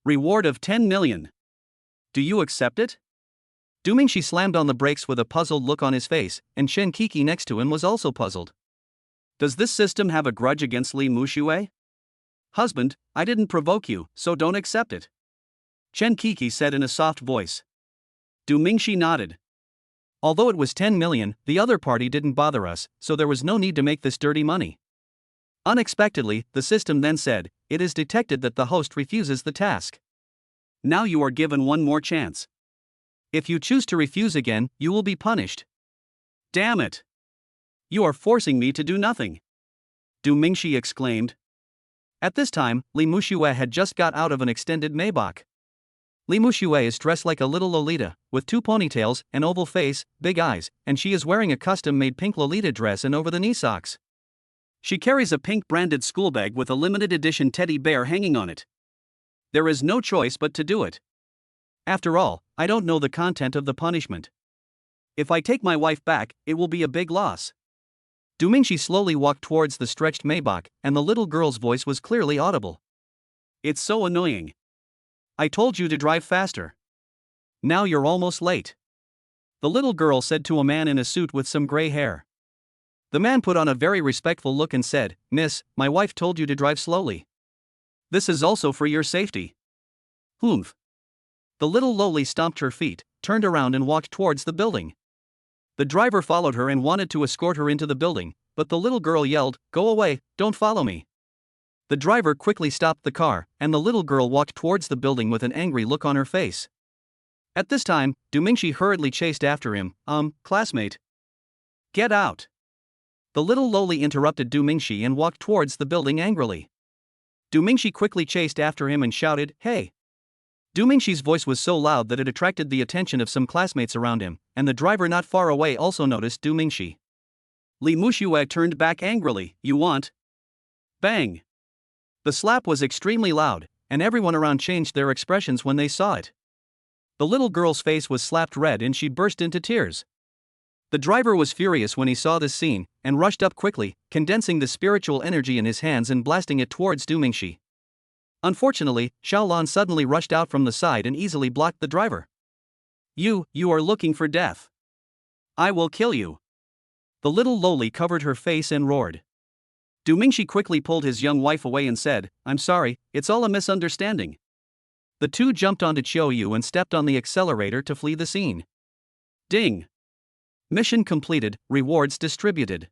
Reward of 10 million. Do you accept it? Du Mingxi slammed on the brakes with a puzzled look on his face, and Chen Kiki next to him was also puzzled. Does this system have a grudge against Li Muxue? Husband, I didn't provoke you, so don't accept it. Chen Kiki said in a soft voice. Du Mingxi nodded. Although it was 10 million, the other party didn't bother us, so there was no need to make this dirty money. Unexpectedly, the system then said, it is detected that the host refuses the task. Now you are given one more chance. If you choose to refuse again, you will be punished. Damn it! You are forcing me to do nothing. Du Mingxi exclaimed. At this time, Li Muxue had just got out of an extended Maybach. Li Muxue is dressed like a little Lolita, with 2 ponytails, an oval face, big eyes, and she is wearing a custom-made pink Lolita dress and over-the-knee socks. She carries a pink branded school bag with a limited edition teddy bear hanging on it. There is no choice but to do it. After all, I don't know the content of the punishment. If I take my wife back, it will be a big loss. Du Mingxi slowly walked towards the stretched Maybach, and the little girl's voice was clearly audible. It's so annoying. I told you to drive faster. Now you're almost late. The little girl said to a man in a suit with some gray hair. The man put on a very respectful look and said, Miss, my wife told you to drive slowly. This is also for your safety. Humph. The little loli stomped her feet, turned around and walked towards the building. The driver followed her and wanted to escort her into the building, but the little girl yelled, Go away, don't follow me. The driver quickly stopped the car, and the little girl walked towards the building with an angry look on her face. At this time, Du Mingxi hurriedly chased after him. Classmate. Get out. The little loli interrupted Du Mingxi and walked towards the building angrily. Du Mingxi quickly chased after him and shouted, Hey. Du Mingxi's voice was so loud that it attracted the attention of some classmates around him, and the driver not far away also noticed Du Mingxi. Li Muxue turned back angrily. You want? Bang. The slap was extremely loud, and everyone around changed their expressions when they saw it. The little girl's face was slapped red and she burst into tears. The driver was furious when he saw this scene, and rushed up quickly, condensing the spiritual energy in his hands and blasting it towards Du Mingxi. Unfortunately, Xiaolan suddenly rushed out from the side and easily blocked the driver. You are looking for death. I will kill you. The little loli covered her face and roared. Du Mingxi quickly pulled his young wife away and said, I'm sorry, it's all a misunderstanding. The two jumped onto Qiuyu and stepped on the accelerator to flee the scene. Ding! Mission completed, rewards distributed.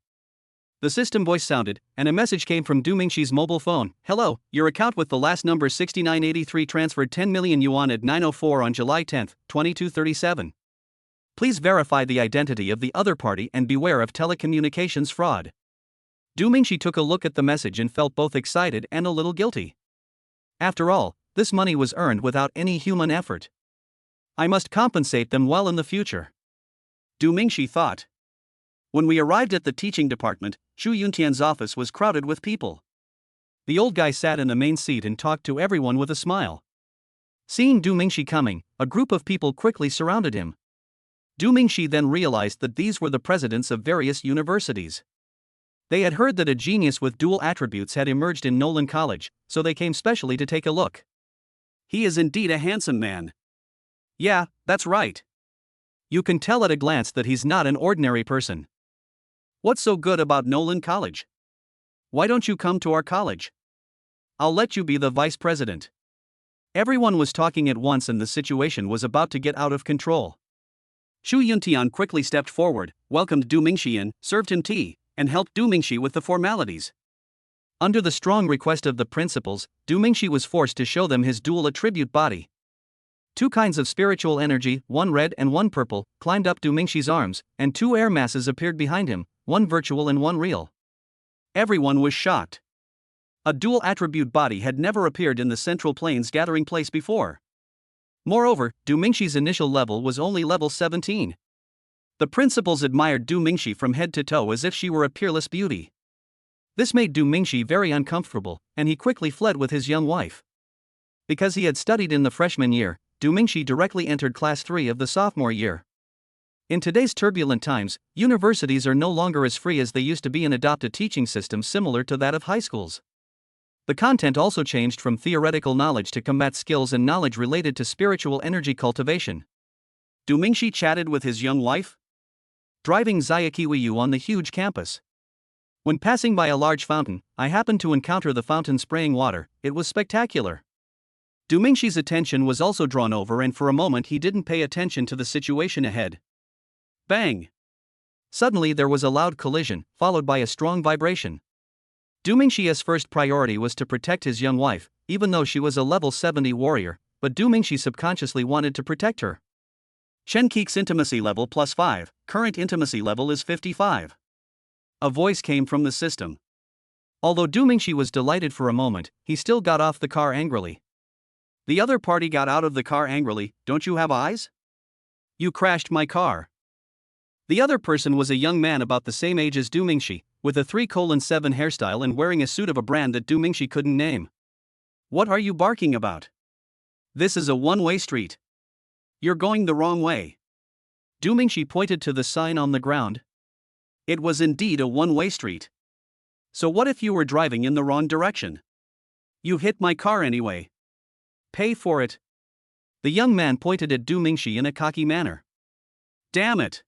The system voice sounded, and a message came from Du Mingxi's mobile phone. Hello, your account with the last number 6983 transferred 10 million yuan at 9:04 on July 10, 2237. Please verify the identity of the other party and beware of telecommunications fraud. Du Mingxi took a look at the message and felt both excited and a little guilty. After all, this money was earned without any human effort. I must compensate them well in the future. Du Mingxi thought. When we arrived at the teaching department, Zhu Yuntian's office was crowded with people. The old guy sat in the main seat and talked to everyone with a smile. Seeing Du Mingxi coming, a group of people quickly surrounded him. Du Mingxi then realized that these were the presidents of various universities. They had heard that a genius with dual attributes had emerged in Nolan College, so they came specially to take a look. He is indeed a handsome man. Yeah, that's right. You can tell at a glance that he's not an ordinary person. What's so good about Nolan College? Why don't you come to our college? I'll let you be the vice president. Everyone was talking at once and the situation was about to get out of control. Zhu Yuntian quickly stepped forward, welcomed Du Mingxi in, served him tea, and helped Du Mingxi with the formalities. Under the strong request of the principals, Du Mingxi was forced to show them his dual attribute body. Two kinds of spiritual energy, one red and one purple, climbed up Du Mingxi's arms, and two air masses appeared behind him, one virtual and one real. Everyone was shocked. A dual attribute body had never appeared in the Central Plains gathering place before. Moreover, Du Mingxi's initial level was only level 17. The principals admired Du Mingxi from head to toe as if she were a peerless beauty. This made Du Mingxi very uncomfortable, and he quickly fled with his young wife. Because he had studied in the freshman year, Du Mingxi directly entered class 3 of the sophomore year. In today's turbulent times, universities are no longer as free as they used to be and adopt a teaching system similar to that of high schools. The content also changed from theoretical knowledge to combat skills and knowledge related to spiritual energy cultivation. Du Mingxi chatted with his young wife, driving Xiaqiwiyu on the huge campus. When passing by a large fountain, I happened to encounter the fountain spraying water. It was spectacular. Du Mingxi's attention was also drawn over, and for a moment he didn't pay attention to the situation ahead. Bang! Suddenly there was a loud collision, followed by a strong vibration. Du Mingxi's first priority was to protect his young wife, even though she was a level 70 warrior, but Du Mingxi subconsciously wanted to protect her. Chen Keek's intimacy level +5, current intimacy level is 55. A voice came from the system. Although Du Mingxi was delighted for a moment, he still got off the car angrily. The other party got out of the car angrily. Don't you have eyes? You crashed my car. The other person was a young man about the same age as Du Mingxi, with a 3:7 hairstyle and wearing a suit of a brand that Du Mingxi couldn't name. What are you barking about? This is a one-way street. You're going the wrong way. Du Mingxi pointed to the sign on the ground. It was indeed a one-way street. So what if you were driving in the wrong direction? You hit my car anyway. Pay for it. The young man pointed at Du Mingxi in a cocky manner. Damn it!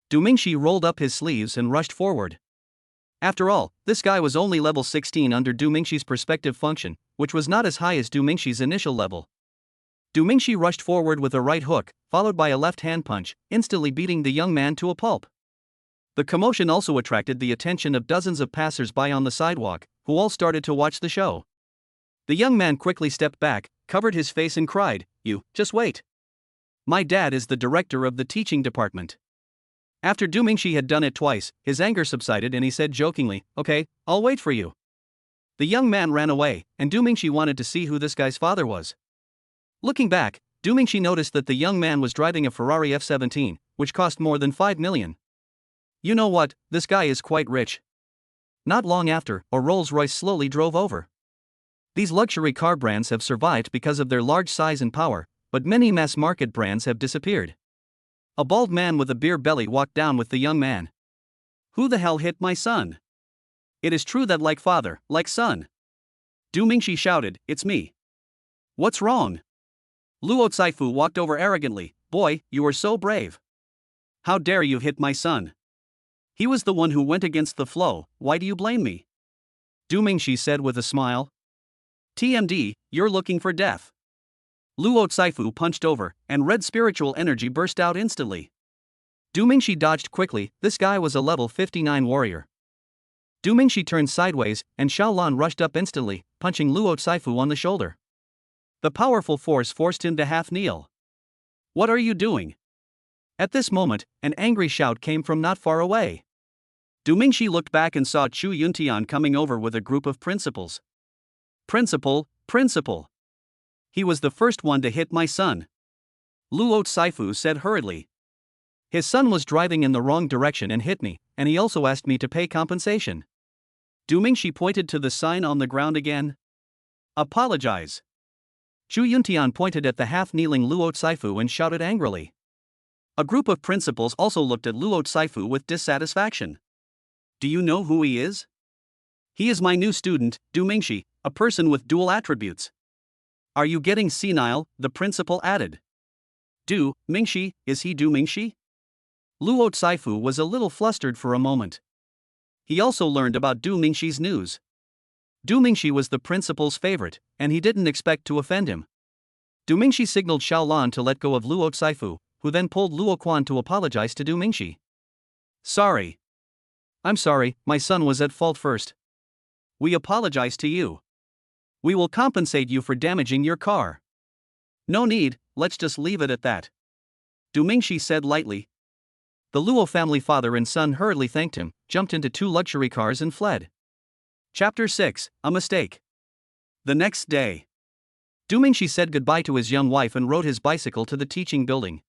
Du Mingxi rolled up his sleeves and rushed forward. After all, this guy was only level 16 under Du Mingxi's perspective function, which was not as high as Du Mingxi's initial level. Du Mingxi rushed forward with a right hook, followed by a left-hand punch, instantly beating the young man to a pulp. The commotion also attracted the attention of dozens of passers-by on the sidewalk, who all started to watch the show. The young man quickly stepped back, covered his face and cried, "You, just wait. My dad is the director of the teaching department." After Du Mingxi had done it twice, his anger subsided and he said jokingly, "Okay, I'll wait for you." The young man ran away, and Du Mingxi wanted to see who this guy's father was. Looking back, Du Mingxi noticed that the young man was driving a Ferrari F17, which cost more than 5 million. You know what, this guy is quite rich. Not long after, a Rolls-Royce slowly drove over. These luxury car brands have survived because of their large size and power, but many mass-market brands have disappeared. A bald man with a beer belly walked down with the young man. Who the hell hit my son? It is true that like father, like son. Du Mingxi shouted, "It's me." What's wrong? Luo Caifu walked over arrogantly. Boy, you are so brave. How dare you hit my son? He was the one who went against the flow, why do you blame me? Du Mingxi said with a smile. TMD, you're looking for death. Luo Caifu punched over, and red spiritual energy burst out instantly. Du Mingxi dodged quickly. This guy was a level 59 warrior. Du Mingxi turned sideways, and Xiaolan rushed up instantly, punching Luo Caifu on the shoulder. The powerful force forced him to half-kneel. "What are you doing?" At this moment, an angry shout came from not far away. Du Mingxi looked back and saw Chu Yuntian coming over with a group of principals. "Principal, principal. He was the first one to hit my son," Luo Caifu said hurriedly. "His son was driving in the wrong direction and hit me, and he also asked me to pay compensation." Du Mingxi pointed to the sign on the ground again. "Apologize." Chu Yuntian pointed at the half-kneeling Luo Caifu and shouted angrily. A group of principals also looked at Luo Caifu with dissatisfaction. "Do you know who he is?" "He is my new student, Du Mingxi, a person with dual attributes." "Are you getting senile?" the principal added. "Du Mingxi, is he Du Mingxi?" Luo Caifu was a little flustered for a moment. He also learned about Du Mingxi's news. Du Mingxi was the principal's favorite, and he didn't expect to offend him. Du Mingxi signaled Xiaolan to let go of Luo Caifu, who then pulled Luo Quan to apologize to Du Mingxi. "Sorry. I'm sorry, my son was at fault first. We apologize to you. We will compensate you for damaging your car." "No need, let's just leave it at that," Du Mingxi said lightly. The Luo family father and son hurriedly thanked him, jumped into 2 luxury cars and fled. Chapter 6, A Mistake. The next day, Du Mingxi said goodbye to his young wife and rode his bicycle to the teaching building.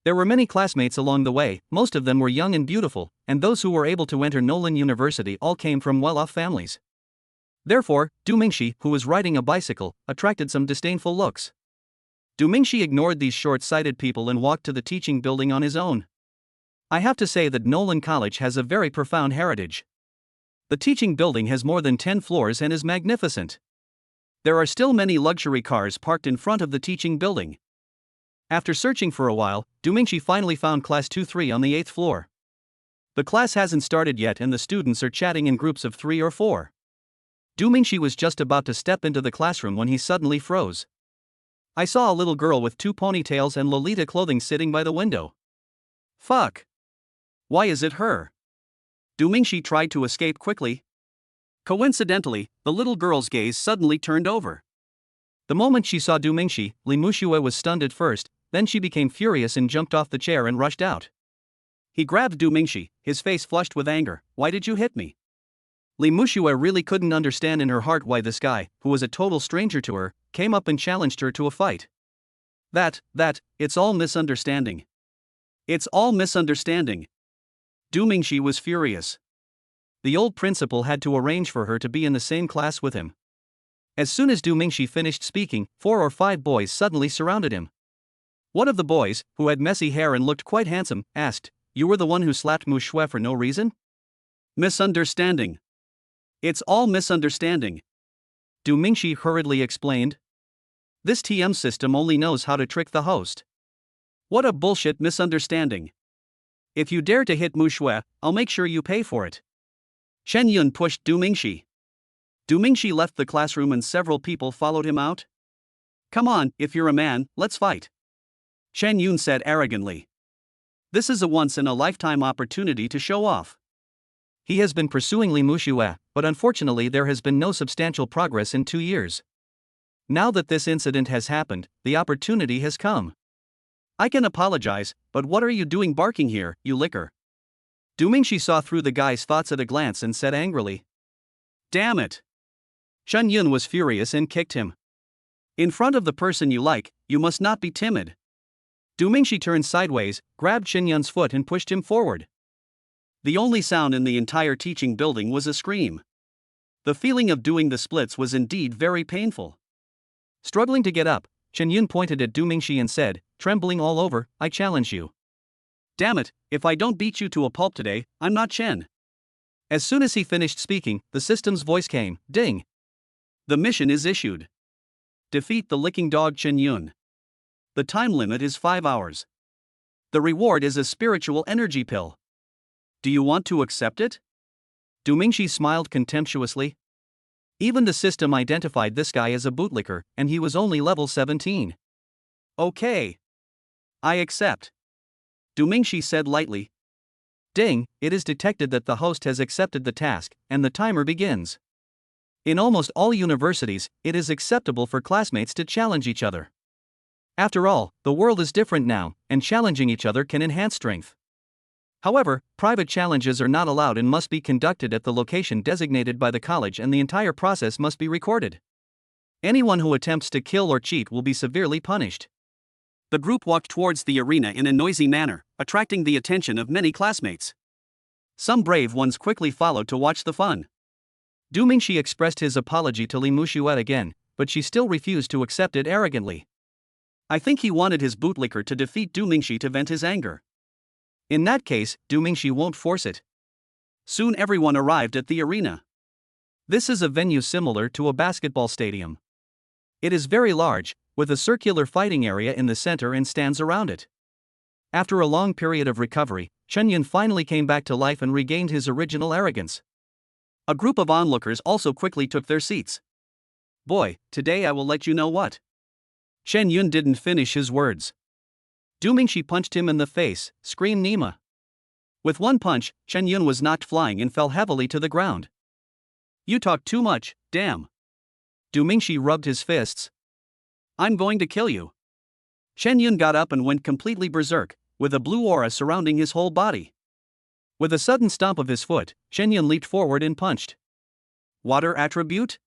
There were many classmates along the way, most of them were young and beautiful, and those who were able to enter Nolan University all came from well-off families. Therefore, Du Mingxi, who was riding a bicycle, attracted some disdainful looks. Du Mingxi ignored these short-sighted people and walked to the teaching building on his own. I have to say that Nolan College has a very profound heritage. The teaching building has more than 10 floors and is magnificent. There are still many luxury cars parked in front of the teaching building. After searching for a while, Du Mingxi finally found Class 2-3 on the 8th floor. The class hasn't started yet and the students are chatting in groups of 3 or 4. Du Mingxi was just about to step into the classroom when he suddenly froze. I saw a little girl with 2 ponytails and Lolita clothing sitting by the window. Fuck. Why is it her? Du Mingxi tried to escape quickly. Coincidentally, the little girl's gaze suddenly turned over. The moment she saw Du Mingxi, Li Muxue was stunned at first, then she became furious and jumped off the chair and rushed out. He grabbed Du Mingxi, his face flushed with anger. "Why did you hit me?" Li Muxue really couldn't understand in her heart why this guy, who was a total stranger to her, came up and challenged her to a fight. It's all misunderstanding. It's all misunderstanding. Du Mingxi was furious. The old principal had to arrange for her to be in the same class with him. As soon as Du Mingxi finished speaking, 4 or 5 boys suddenly surrounded him. One of the boys, who had messy hair and looked quite handsome, asked, "You were the one who slapped Muxue for no reason?" "Misunderstanding. It's all misunderstanding," Du Mingxi hurriedly explained. "This TM system only knows how to trick the host. What a bullshit misunderstanding. If you dare to hit Muxue, I'll make sure you pay for it." Chen Yun pushed Du Mingxi. Du Mingxi left the classroom and several people followed him out. "Come on, if you're a man, let's fight," Chen Yun said arrogantly. "This is a once-in-a-lifetime opportunity to show off." He has been pursuing Li Muxue, but unfortunately there has been no substantial progress in 2 years. Now that this incident has happened, the opportunity has come. "I can apologize, but what are you doing barking here, you licker?" Du Mingxi saw through the guy's thoughts at a glance and said angrily. "Damn it." Chen Yun was furious and kicked him. "In front of the person you like, you must not be timid." Du Mingxi turned sideways, grabbed Chen Yun's foot and pushed him forward. The only sound in the entire teaching building was a scream. The feeling of doing the splits was indeed very painful. Struggling to get up, Chen Yun pointed at Du Mingxi and said, trembling all over, "I challenge you." "Damn it, if I don't beat you to a pulp today, I'm not Chen." As soon as he finished speaking, the system's voice came, "Ding. The mission is issued. Defeat the licking dog Chen Yun. The time limit is 5 hours. The reward is a spiritual energy pill. Do you want to accept it?" Du Mingxi smiled contemptuously. Even the system identified this guy as a bootlicker, and he was only level 17. Okay. I accept. Du Mingxi said lightly. Ding, it is detected that the host has accepted the task, and the timer begins. In almost all universities, it is acceptable for classmates to challenge each other. After all, the world is different now, and challenging each other can enhance strength. However, private challenges are not allowed and must be conducted at the location designated by the college, and the entire process must be recorded. Anyone who attempts to kill or cheat will be severely punished. The group walked towards the arena in a noisy manner, attracting the attention of many classmates. Some brave ones quickly followed to watch the fun. Du Mingxi expressed his apology to Li Mushuet again, but she still refused to accept it arrogantly. I think he wanted his bootlicker to defeat Du Mingxi to vent his anger. In that case, Du Mingxi won't force it. Soon everyone arrived at the arena. This is a venue similar to a basketball stadium. It is very large, with a circular fighting area in the center and stands around it. After a long period of recovery, Chen Yun finally came back to life and regained his original arrogance. A group of onlookers also quickly took their seats. Boy, today I will let you know what. Chen Yun didn't finish his words. Du Mingxi punched him in the face, screamed Nima. With one punch, Chen Yun was knocked flying and fell heavily to the ground. You talk too much, damn. Du Mingxi rubbed his fists. I'm going to kill you. Chen Yun got up and went completely berserk, with a blue aura surrounding his whole body. With a sudden stomp of his foot, Chen Yun leaped forward and punched. Water attribute?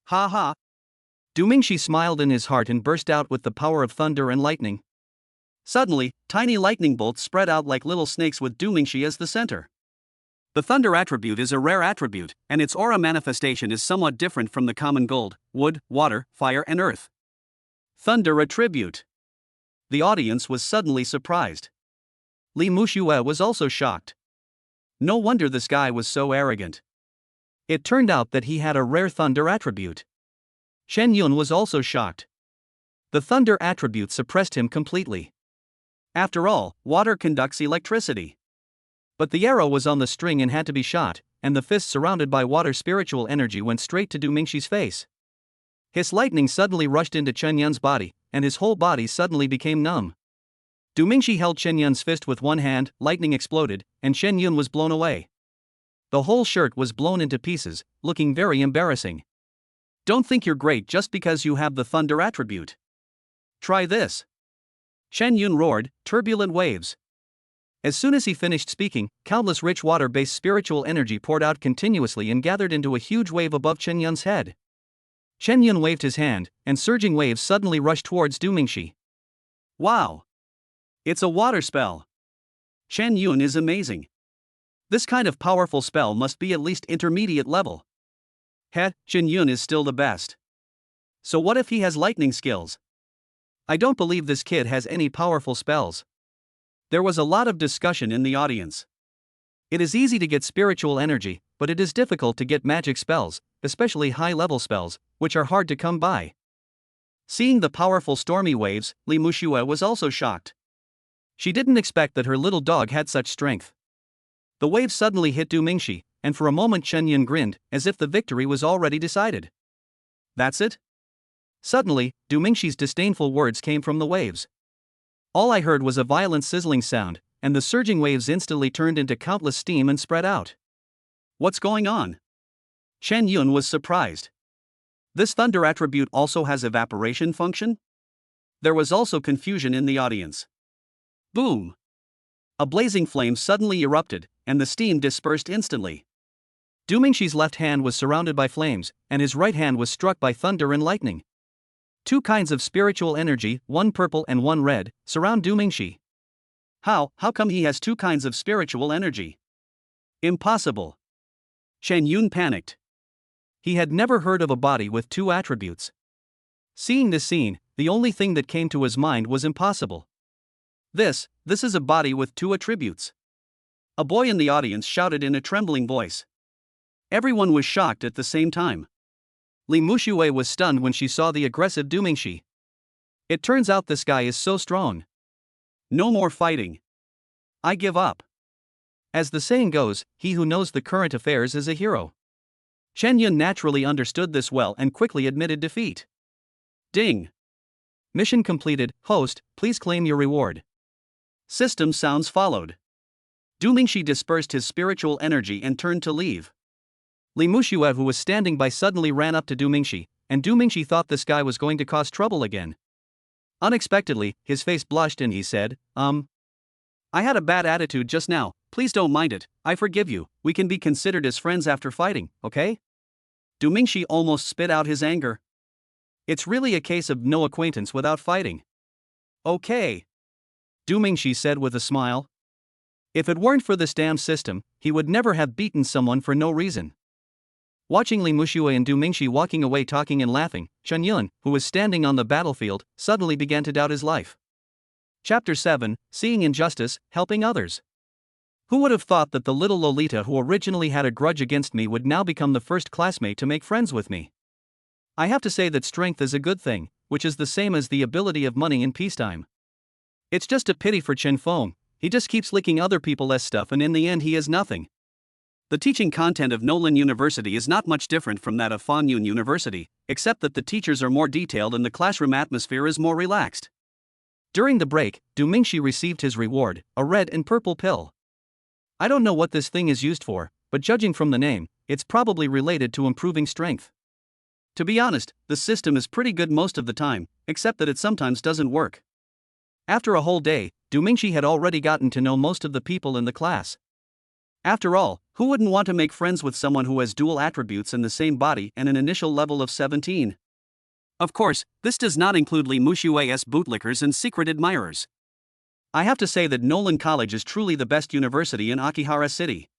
Ha ha. Du Mingxi smiled in his heart and burst out with the power of thunder and lightning. Suddenly, tiny lightning bolts spread out like little snakes with Du Mingxi as the center. The thunder attribute is a rare attribute, and its aura manifestation is somewhat different from the common gold, wood, water, fire and earth. Thunder attribute. The audience was suddenly surprised. Li Mushuet was also shocked. No wonder this guy was so arrogant. It turned out that he had a rare thunder attribute. Chen Yun was also shocked. The thunder attribute suppressed him completely. After all, water conducts electricity. But the arrow was on the string and had to be shot, and the fist surrounded by water spiritual energy went straight to Du Mingxi's face. His lightning suddenly rushed into Chen Yun's body, and his whole body suddenly became numb. Du Mingxi held Chen Yun's fist with one hand, lightning exploded, and Chen Yun was blown away. The whole shirt was blown into pieces, looking very embarrassing. Don't think you're great just because you have the thunder attribute. Try this. Chen Yun roared, turbulent waves. As soon as he finished speaking, countless rich water-based spiritual energy poured out continuously and gathered into a huge wave above Chen Yun's head. Chen Yun waved his hand, and surging waves suddenly rushed towards Du Mingxi. Wow! It's a water spell. Chen Yun is amazing. This kind of powerful spell must be at least intermediate level. Chen Yun is still the best. So what if he has lightning skills? I don't believe this kid has any powerful spells. There was a lot of discussion in the audience. It is easy to get spiritual energy, but it is difficult to get magic spells, especially high-level spells, which are hard to come by. Seeing the powerful stormy waves, Li Mushuet was also shocked. She didn't expect that her little dog had such strength. The waves suddenly hit Du Mingxi, and for a moment Chen Yun grinned, as if the victory was already decided. That's it? Suddenly, Du Mingxi's disdainful words came from the waves. All I heard was a violent sizzling sound, and the surging waves instantly turned into countless steam and spread out. What's going on? Chen Yun was surprised. This thunder attribute also has evaporation function? There was also confusion in the audience. Boom! A blazing flame suddenly erupted, and the steam dispersed instantly. Du Mingxi's left hand was surrounded by flames, and his right hand was struck by thunder and lightning. Two kinds of spiritual energy, one purple and one red, surround Du Mingxi. How come he has two kinds of spiritual energy? Impossible. Chen Yun panicked. He had never heard of a body with two attributes. Seeing this scene, the only thing that came to his mind was impossible. This is a body with two attributes. A boy in the audience shouted in a trembling voice. Everyone was shocked at the same time. Li Mushuet was stunned when she saw the aggressive Du Mingxi. It turns out this guy is so strong. No more fighting. I give up. As the saying goes, he who knows the current affairs is a hero. Chen Yun naturally understood this well and quickly admitted defeat. Ding! Mission completed. Host, please claim your reward. System sounds followed. Du Mingxi dispersed his spiritual energy and turned to leave. Li Muxue, who was standing by, suddenly ran up to Du Mingxi, and Du Mingxi thought this guy was going to cause trouble again. Unexpectedly, his face blushed and he said, I had a bad attitude just now, please don't mind it, I forgive you, we can be considered as friends after fighting, okay? Du Mingxi almost spit out his anger. It's really a case of no acquaintance without fighting. Okay. Du Mingxi said with a smile. If it weren't for this damn system, he would never have beaten someone for no reason. Watching Li Muxue and Du Mingxi walking away talking and laughing, Chen Yun, who was standing on the battlefield, suddenly began to doubt his life. Chapter 7, Seeing Injustice, Helping Others. Who would have thought that the little Lolita who originally had a grudge against me would now become the first classmate to make friends with me? I have to say that strength is a good thing, which is the same as the ability of money in peacetime. It's just a pity for Chen Feng, he just keeps licking other people's stuff and in the end he has nothing. The teaching content of Nolan University is not much different from that of Fanyun University, except that the teachers are more detailed and the classroom atmosphere is more relaxed. During the break, Du Mingxi received his reward, a red and purple pill. I don't know what this thing is used for, but judging from the name, it's probably related to improving strength. To be honest, the system is pretty good most of the time, except that it sometimes doesn't work. After a whole day, Du Mingxi had already gotten to know most of the people in the class. After all, who wouldn't want to make friends with someone who has dual attributes in the same body and an initial level of 17? Of course, this does not include Li Mushue's bootlickers and secret admirers. I have to say that Nolan College is truly the best university in Akihara City.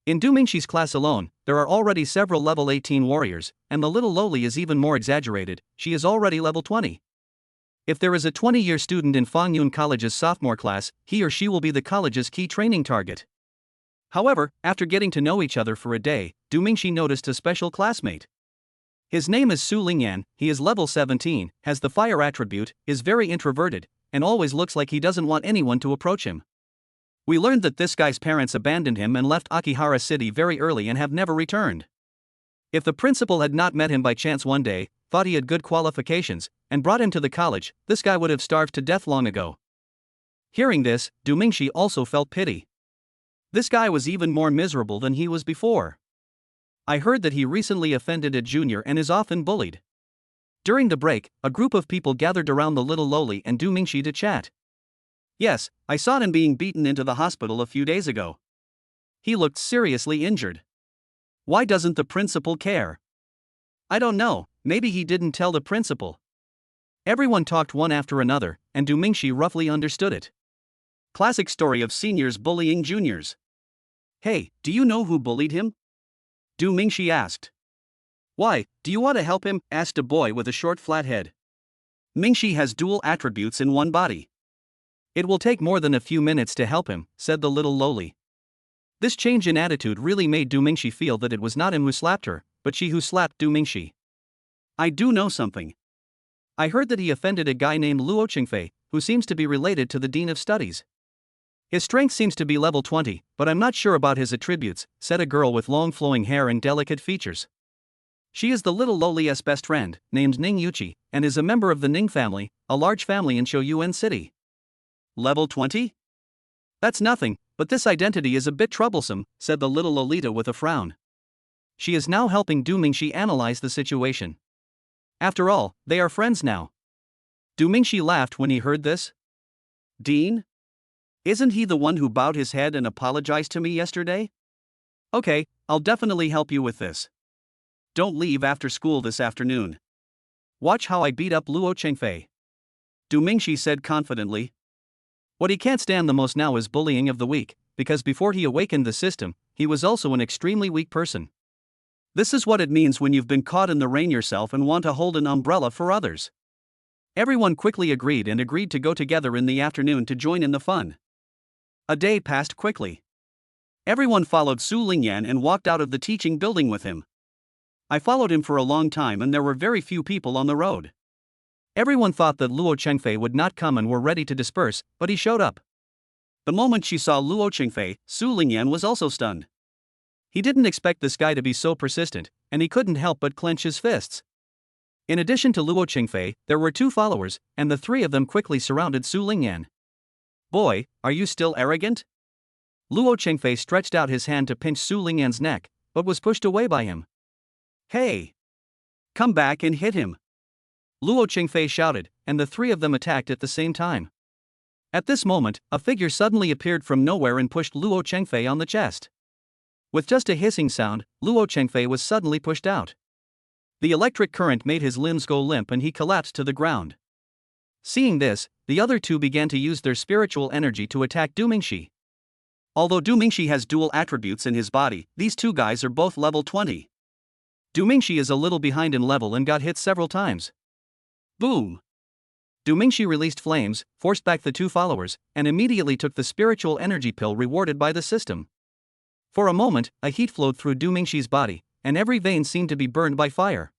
In Du Mingxi's class alone, there are already several level 18 warriors, and the little Loli is even more exaggerated, she is already level 20. If there is a 20-year student in Fangyun College's sophomore class, he or she will be the college's key training target. However, after getting to know each other for a day, Du Mingxi noticed a special classmate. His name is Su Lingyan, he is level 17, has the fire attribute, is very introverted, and always looks like he doesn't want anyone to approach him. We learned that this guy's parents abandoned him and left Akihara City very early and have never returned. If the principal had not met him by chance one day, thought he had good qualifications, and brought him to the college, this guy would have starved to death long ago. Hearing this, Du Mingxi also felt pity. This guy was even more miserable than he was before. I heard that he recently offended a junior and is often bullied. During the break, a group of people gathered around the little Loli and Du Mingxi to chat. Yes, I saw him being beaten into the hospital a few days ago. He looked seriously injured. Why doesn't the principal care? I don't know, maybe he didn't tell the principal. Everyone talked one after another, and Du Mingxi roughly understood it. Classic story of seniors bullying juniors. Hey, do you know who bullied him? Du Mingxi asked. Why, do you want to help him? Asked a boy with a short flat head. Mingxi has dual attributes in one body. It will take more than a few minutes to help him, said the little Loli. This change in attitude really made Du Mingxi feel that it was not him who slapped her, but she who slapped Du Mingxi. I do know something. I heard that he offended a guy named Luo Qingfei, who seems to be related to the Dean of Studies. His strength seems to be level 20, but I'm not sure about his attributes, said a girl with long flowing hair and delicate features. She is the little Loli's best friend, named Ning Yuchi, and is a member of the Ning family, a large family in Shouyuan City. Level 20? That's nothing, but this identity is a bit troublesome, said the little Lolita with a frown. She is now helping Du Mingxi analyze the situation. After all, they are friends now. Du Mingxi laughed when he heard this. Dean? Isn't he the one who bowed his head and apologized to me yesterday? Okay, I'll definitely help you with this. Don't leave after school this afternoon. Watch how I beat up Luo Qingfei. Du Mingxi said confidently. What he can't stand the most now is bullying of the weak, because before he awakened the system, he was also an extremely weak person. This is what it means when you've been caught in the rain yourself and want to hold an umbrella for others. Everyone quickly agreed to go together in the afternoon to join in the fun. A day passed quickly. Everyone followed Su Lingyan and walked out of the teaching building with him. I followed him for a long time and there were very few people on the road. Everyone thought that Luo Qingfei would not come and were ready to disperse, but he showed up. The moment she saw Luo Qingfei, Su Lingyan was also stunned. He didn't expect this guy to be so persistent, and he couldn't help but clench his fists. In addition to Luo Qingfei, there were 2 followers, and the 3 of them quickly surrounded Su Lingyan. Boy, are you still arrogant? Luo Qingfei stretched out his hand to pinch Su Lingyan's neck, but was pushed away by him. Hey! Come back and hit him! Luo Qingfei shouted, and the 3 of them attacked at the same time. At this moment, a figure suddenly appeared from nowhere and pushed Luo Qingfei on the chest. With just a hissing sound, Luo Qingfei was suddenly pushed out. The electric current made his limbs go limp and he collapsed to the ground. Seeing this, the other 2 began to use their spiritual energy to attack Du Mingxi. Although Du Mingxi has dual attributes in his body, these 2 guys are both level 20. Du Mingxi is a little behind in level and got hit several times. Boom! Du Mingxi released flames, forced back the 2 followers, and immediately took the spiritual energy pill rewarded by the system. For a moment, a heat flowed through Du Mingxi's body, and every vein seemed to be burned by fire.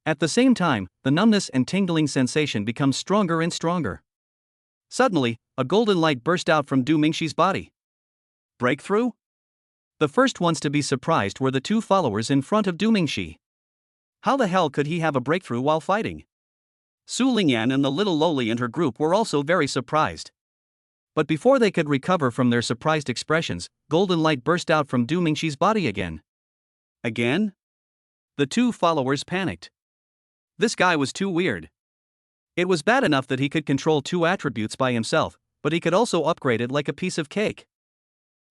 At the same time, the numbness and tingling sensation becomes stronger and stronger. Suddenly, a golden light burst out from Du Mingxi's body. Breakthrough? The first ones to be surprised were the 2 followers in front of Du Mingxi. How the hell could he have a breakthrough while fighting? Su Lingyan and the little lowly and her group were also very surprised. But before they could recover from their surprised expressions, golden light burst out from Du Mingxi's body again. Again? The 2 followers panicked. This guy was too weird. It was bad enough that he could control 2 attributes by himself, but he could also upgrade it like a piece of cake.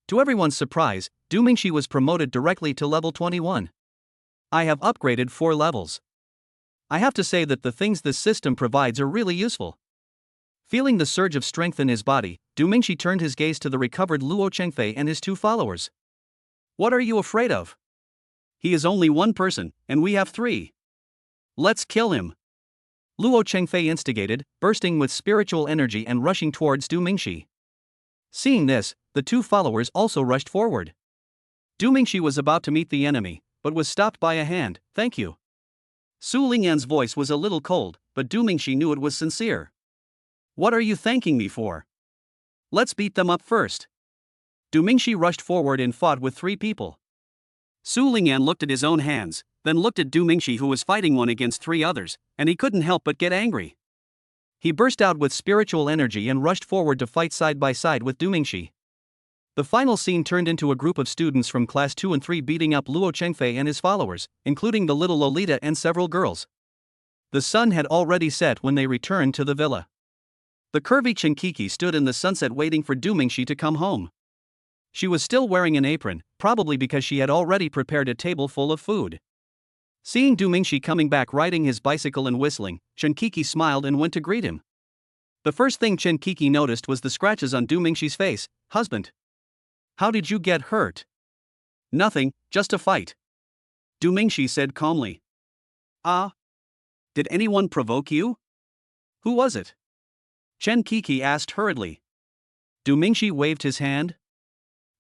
To everyone's surprise, Du Mingxi was promoted directly to level 21. I have upgraded 4 levels. I have to say that the things this system provides are really useful. Feeling the surge of strength in his body, Du Mingxi turned his gaze to the recovered Luo Qingfei and his 2 followers. What are you afraid of? He is only 1 person, and we have 3. Let's kill him! Luo Qingfei instigated, bursting with spiritual energy and rushing towards Du Mingxi. Seeing this, the 2 followers also rushed forward. Du Mingxi was about to meet the enemy, but was stopped by a hand. Thank you. Su Lingyan's voice was a little cold, but Du Mingxi knew it was sincere. What are you thanking me for? Let's beat them up first. Du Mingxi rushed forward and fought with 3 people. Su Lingyan looked at his own hands, then looked at Du Mingxi who was fighting one against 3 others, and he couldn't help but get angry. He burst out with spiritual energy and rushed forward to fight side by side with Du Mingxi. The final scene turned into a group of students from class 2 and 3 beating up Luo Qingfei and his followers, including the little Lolita and several girls. The sun had already set when they returned to the villa. The curvy Chinkiki stood in the sunset waiting for Du Mingxi to come home. She was still wearing an apron, probably because she had already prepared a table full of food. Seeing Du Mingxi coming back riding his bicycle and whistling, Chinkiki smiled and went to greet him. The first thing Chinkiki noticed was the scratches on Du Mingxi's face. Husband. How did you get hurt? Nothing, just a fight. Du Mingxi said calmly. Ah? Did anyone provoke you? Who was it? Chen Kiki asked hurriedly. Du Mingxi waved his hand.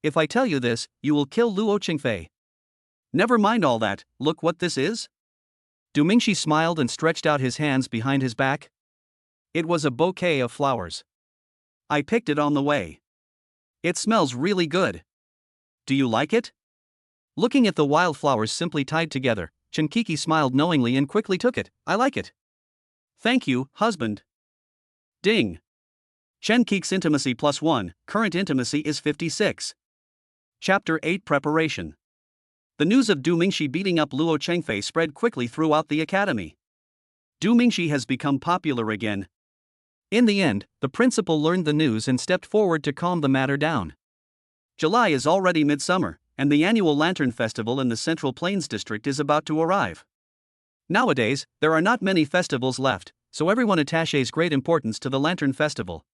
If I tell you this, you will kill Luo Qingfei. Never mind all that, look what this is. Du Mingxi smiled and stretched out his hands behind his back. It was a bouquet of flowers. I picked it on the way. It smells really good. Do you like it? Looking at the wildflowers simply tied together, Chinkiki smiled knowingly and quickly took it. I like it. Thank you, husband. Ding. Chenkik's intimacy +1, current intimacy is 56. Chapter 8 Preparation. The news of Du Mingxi beating up Luo Qingfei spread quickly throughout the academy. Du Mingxi has become popular again. In the end, the principal learned the news and stepped forward to calm the matter down. July is already midsummer, and the annual Lantern Festival in the Central Plains District is about to arrive. Nowadays, there are not many festivals left, so everyone attaches great importance to the Lantern Festival.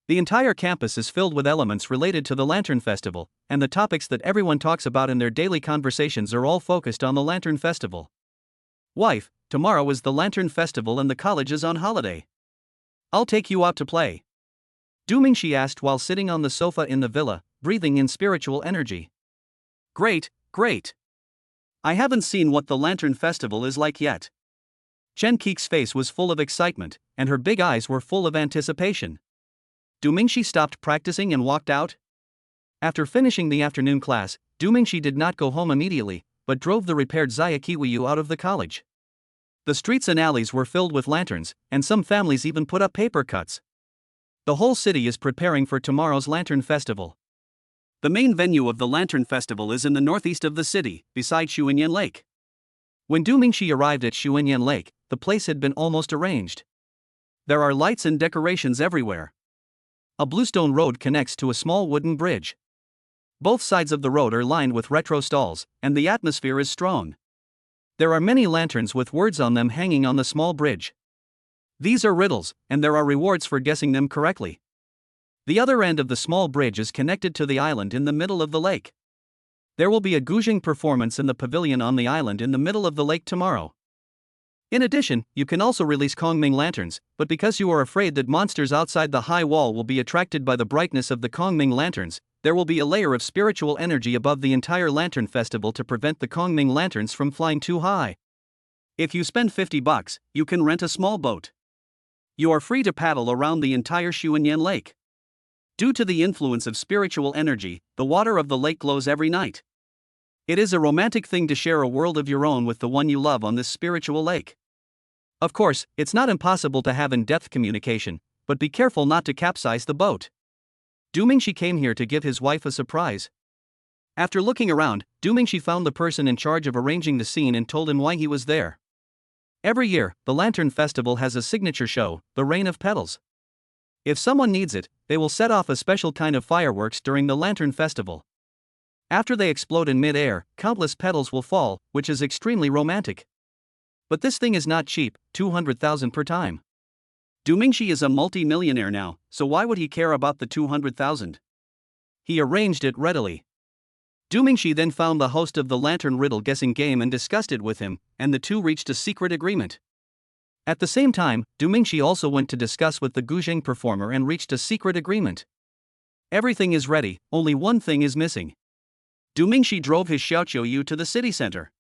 The entire campus is filled with elements related to the Lantern Festival, and the topics that everyone talks about in their daily conversations are all focused on the Lantern Festival. Wife, tomorrow is the Lantern Festival and the college is on holiday. I'll take you out to play. Du Mingxi asked while sitting on the sofa in the villa, breathing in spiritual energy. Great, great. I haven't seen what the Lantern Festival is like yet. Chen Kik's face was full of excitement, and her big eyes were full of anticipation. Du Mingxi stopped practicing and walked out. After finishing the afternoon class, Du Mingxi did not go home immediately, but drove the repaired Zaya Kiwiyu out of the college. The streets and alleys were filled with lanterns, and some families even put up paper cuts. The whole city is preparing for tomorrow's Lantern Festival. The main venue of the Lantern Festival is in the northeast of the city, beside Shuinyan Lake. When Du Mingxi arrived at Shuinyan Lake, the place had been almost arranged. There are lights and decorations everywhere. A bluestone road connects to a small wooden bridge. Both sides of the road are lined with retro stalls, and the atmosphere is strong. There are many lanterns with words on them hanging on the small bridge. These are riddles, and there are rewards for guessing them correctly. The other end of the small bridge is connected to the island in the middle of the lake. There will be a guzheng performance in the pavilion on the island in the middle of the lake tomorrow. In addition, you can also release Kongming lanterns, but because you are afraid that monsters outside the high wall will be attracted by the brightness of the Kongming lanterns, there will be a layer of spiritual energy above the entire Lantern Festival to prevent the Kongming lanterns from flying too high. If you spend $50, you can rent a small boat. You are free to paddle around the entire Shuinyan Lake. Due to the influence of spiritual energy, the water of the lake glows every night. It is a romantic thing to share a world of your own with the one you love on this spiritual lake. Of course, it's not impossible to have in-depth communication, but be careful not to capsize the boat. Du Mingxi came here to give his wife a surprise. After looking around, Du Mingxi found the person in charge of arranging the scene and told him why he was there. Every year, the Lantern Festival has a signature show, the Rain of Petals. If someone needs it, they will set off a special kind of fireworks during the Lantern Festival. After they explode in mid-air, countless petals will fall, which is extremely romantic. But this thing is not cheap, 200,000 per time. Du Mingxi is a multi-millionaire now, so why would he care about the 200,000? He arranged it readily. Du Mingxi then found the host of the Lantern Riddle guessing game and discussed it with him, and the two reached a secret agreement. At the same time, Du Mingxi also went to discuss with the guzheng performer and reached a secret agreement. Everything is ready, only one thing is missing. Du Mingxi drove his Xiaoqiu to the city center.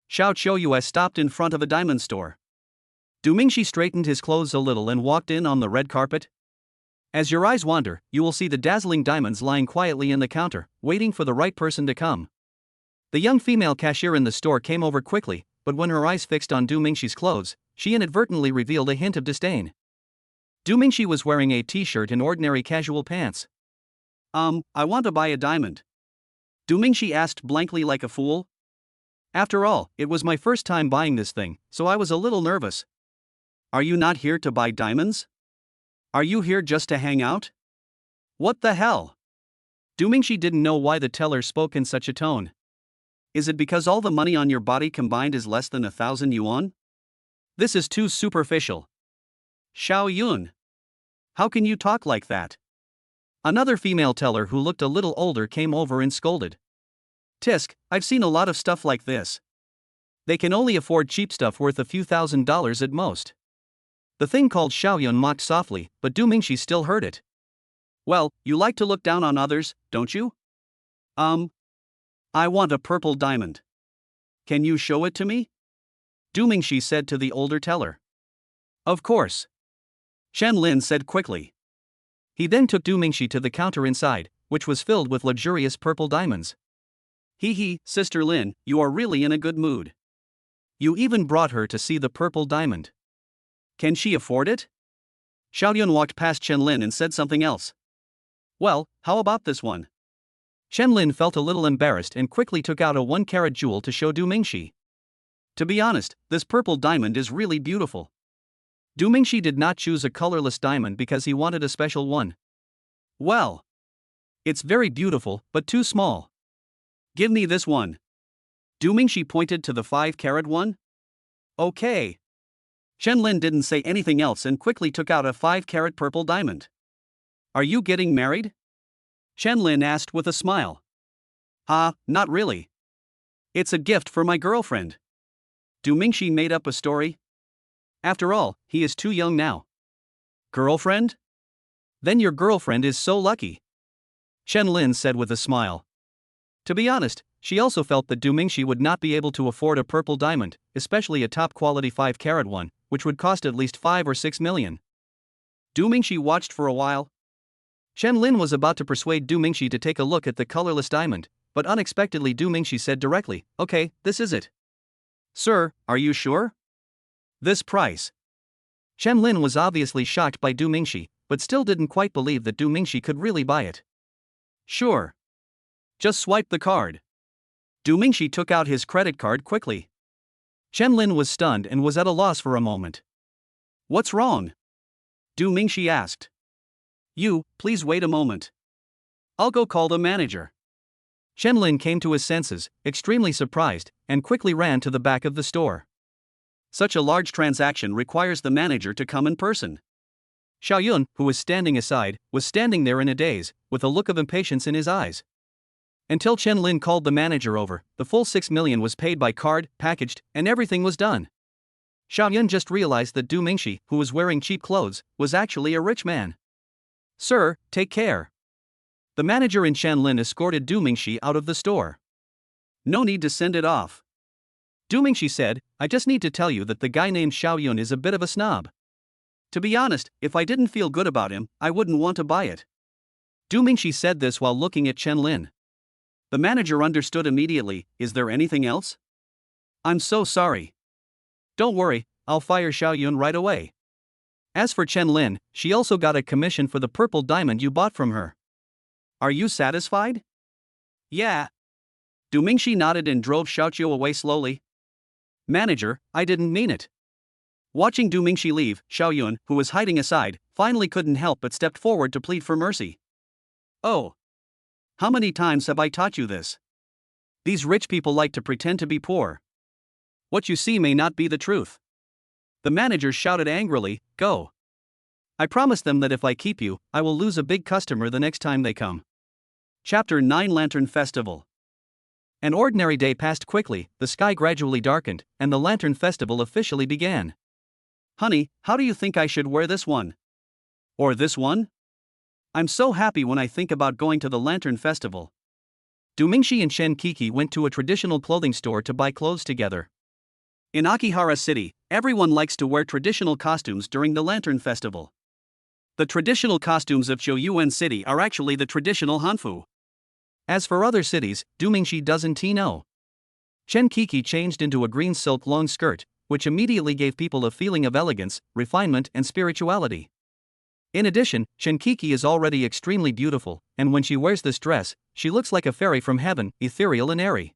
Xiaoqiu stopped in front of a diamond store. Du Mingxi straightened his clothes a little and walked in on the red carpet. As your eyes wander, you will see the dazzling diamonds lying quietly in the counter, waiting for the right person to come. The young female cashier in the store came over quickly, but when her eyes fixed on Du Mingxi's clothes, she inadvertently revealed a hint of disdain. Du Mingxi was wearing a t-shirt and ordinary casual pants. I want to buy a diamond. Du Mingxi asked blankly like a fool. After all, it was my first time buying this thing, so I was a little nervous. Are you not here to buy diamonds? Are you here just to hang out? What the hell? Du Mingxi didn't know why the teller spoke in such a tone. Is it because all the money on your body combined is less than 1,000 yuan? This is too superficial. Xiao Yun. How can you talk like that? Another female teller who looked a little older came over and scolded. Tisk, I've seen a lot of stuff like this. They can only afford cheap stuff worth a few $1,000s at most. The thing called Xiaoyun mocked softly, but Du Mingxi still heard it. Well, you like to look down on others, don't you? I want a purple diamond. Can you show it to me? Du Mingxi said to the older teller. Of course. Shen Lin said quickly. He then took Du Mingxi to the counter inside, which was filled with luxurious purple diamonds. Hee, Sister Lin, you are really in a good mood. You even brought her to see the purple diamond. Can she afford it? Xiaoyun walked past Chen Lin and said something else. Well, how about this one? Chen Lin felt a little embarrassed and quickly took out a 1-carat jewel to show Du Mingxi. To be honest, this purple diamond is really beautiful. Du Mingxi did not choose a colorless diamond because he wanted a special one. Well, it's very beautiful, but too small. Give me this one. Du Mingxi pointed to the 5-carat one. Okay. Chen Lin didn't say anything else and quickly took out a 5-carat purple diamond. Are you getting married? Chen Lin asked with a smile. Not really. It's a gift for my girlfriend. Du Mingxi made up a story. After all, he is too young now. Girlfriend? Then your girlfriend is so lucky. Chen Lin said with a smile. To be honest, she also felt that Du Mingxi would not be able to afford a purple diamond, especially a top-quality 5-carat one, which would cost at least 5 or 6 million. Du Mingxi watched for a while. Chen Lin was about to persuade Du Mingxi to take a look at the colorless diamond, but unexpectedly Du Mingxi said directly, okay, this is it. Sir, are you sure? This price. Chen Lin was obviously shocked by Du Mingxi, but still didn't quite believe that Du Mingxi could really buy it. Sure. Just swipe the card. Du Mingxi took out his credit card quickly. Chen Lin was stunned and was at a loss for a moment. What's wrong? Du Mingxi asked. You, please wait a moment. I'll go call the manager. Chen Lin came to his senses, extremely surprised, and quickly ran to the back of the store. Such a large transaction requires the manager to come in person. Xiaoyun, who was standing aside, was standing there in a daze, with a look of impatience in his eyes. Until Chen Lin called the manager over, the full 6 million was paid by card, packaged, and everything was done. Xiaoyun just realized that Du Mingxi, who was wearing cheap clothes, was actually a rich man. Sir, take care. The manager in Chen Lin escorted Du Mingxi out of the store. No need to send it off. Du Mingxi said, I just need to tell you that the guy named Xiaoyun is a bit of a snob. To be honest, if I didn't feel good about him, I wouldn't want to buy it. Du Mingxi said this while looking at Chen Lin. The manager understood immediately. Is there anything else? I'm so sorry. Don't worry, I'll fire Xiaoyun right away. As for Chen Lin, she also got a commission for the purple diamond you bought from her. Are you satisfied? Yeah. Du Mingxi nodded and drove Xiaoqiu away slowly. Manager, I didn't mean it. Watching Du Mingxi leave, Xiaoyun, who was hiding aside, finally couldn't help but stepped forward to plead for mercy. Oh. How many times have I taught you this? These rich people like to pretend to be poor. What you see may not be the truth. The manager shouted angrily, Go. I promise them that if I keep you, I will lose a big customer the next time they come. Chapter 9 Lantern Festival. An ordinary day passed quickly, the sky gradually darkened, and the Lantern Festival officially began. Honey, how do you think I should wear this one? Or this one? I'm so happy when I think about going to the Lantern Festival. Du Mingxi and Chen Kiki went to a traditional clothing store to buy clothes together. In Akihara City, everyone likes to wear traditional costumes during the Lantern Festival. The traditional costumes of Choyuan City are actually the traditional Hanfu. As for other cities, Du Mingxi doesn't know. Chen Kiki changed into a green silk long skirt, which immediately gave people a feeling of elegance, refinement, and spirituality. In addition, Chen Kiki is already extremely beautiful, and when she wears this dress, she looks like a fairy from heaven, ethereal and airy.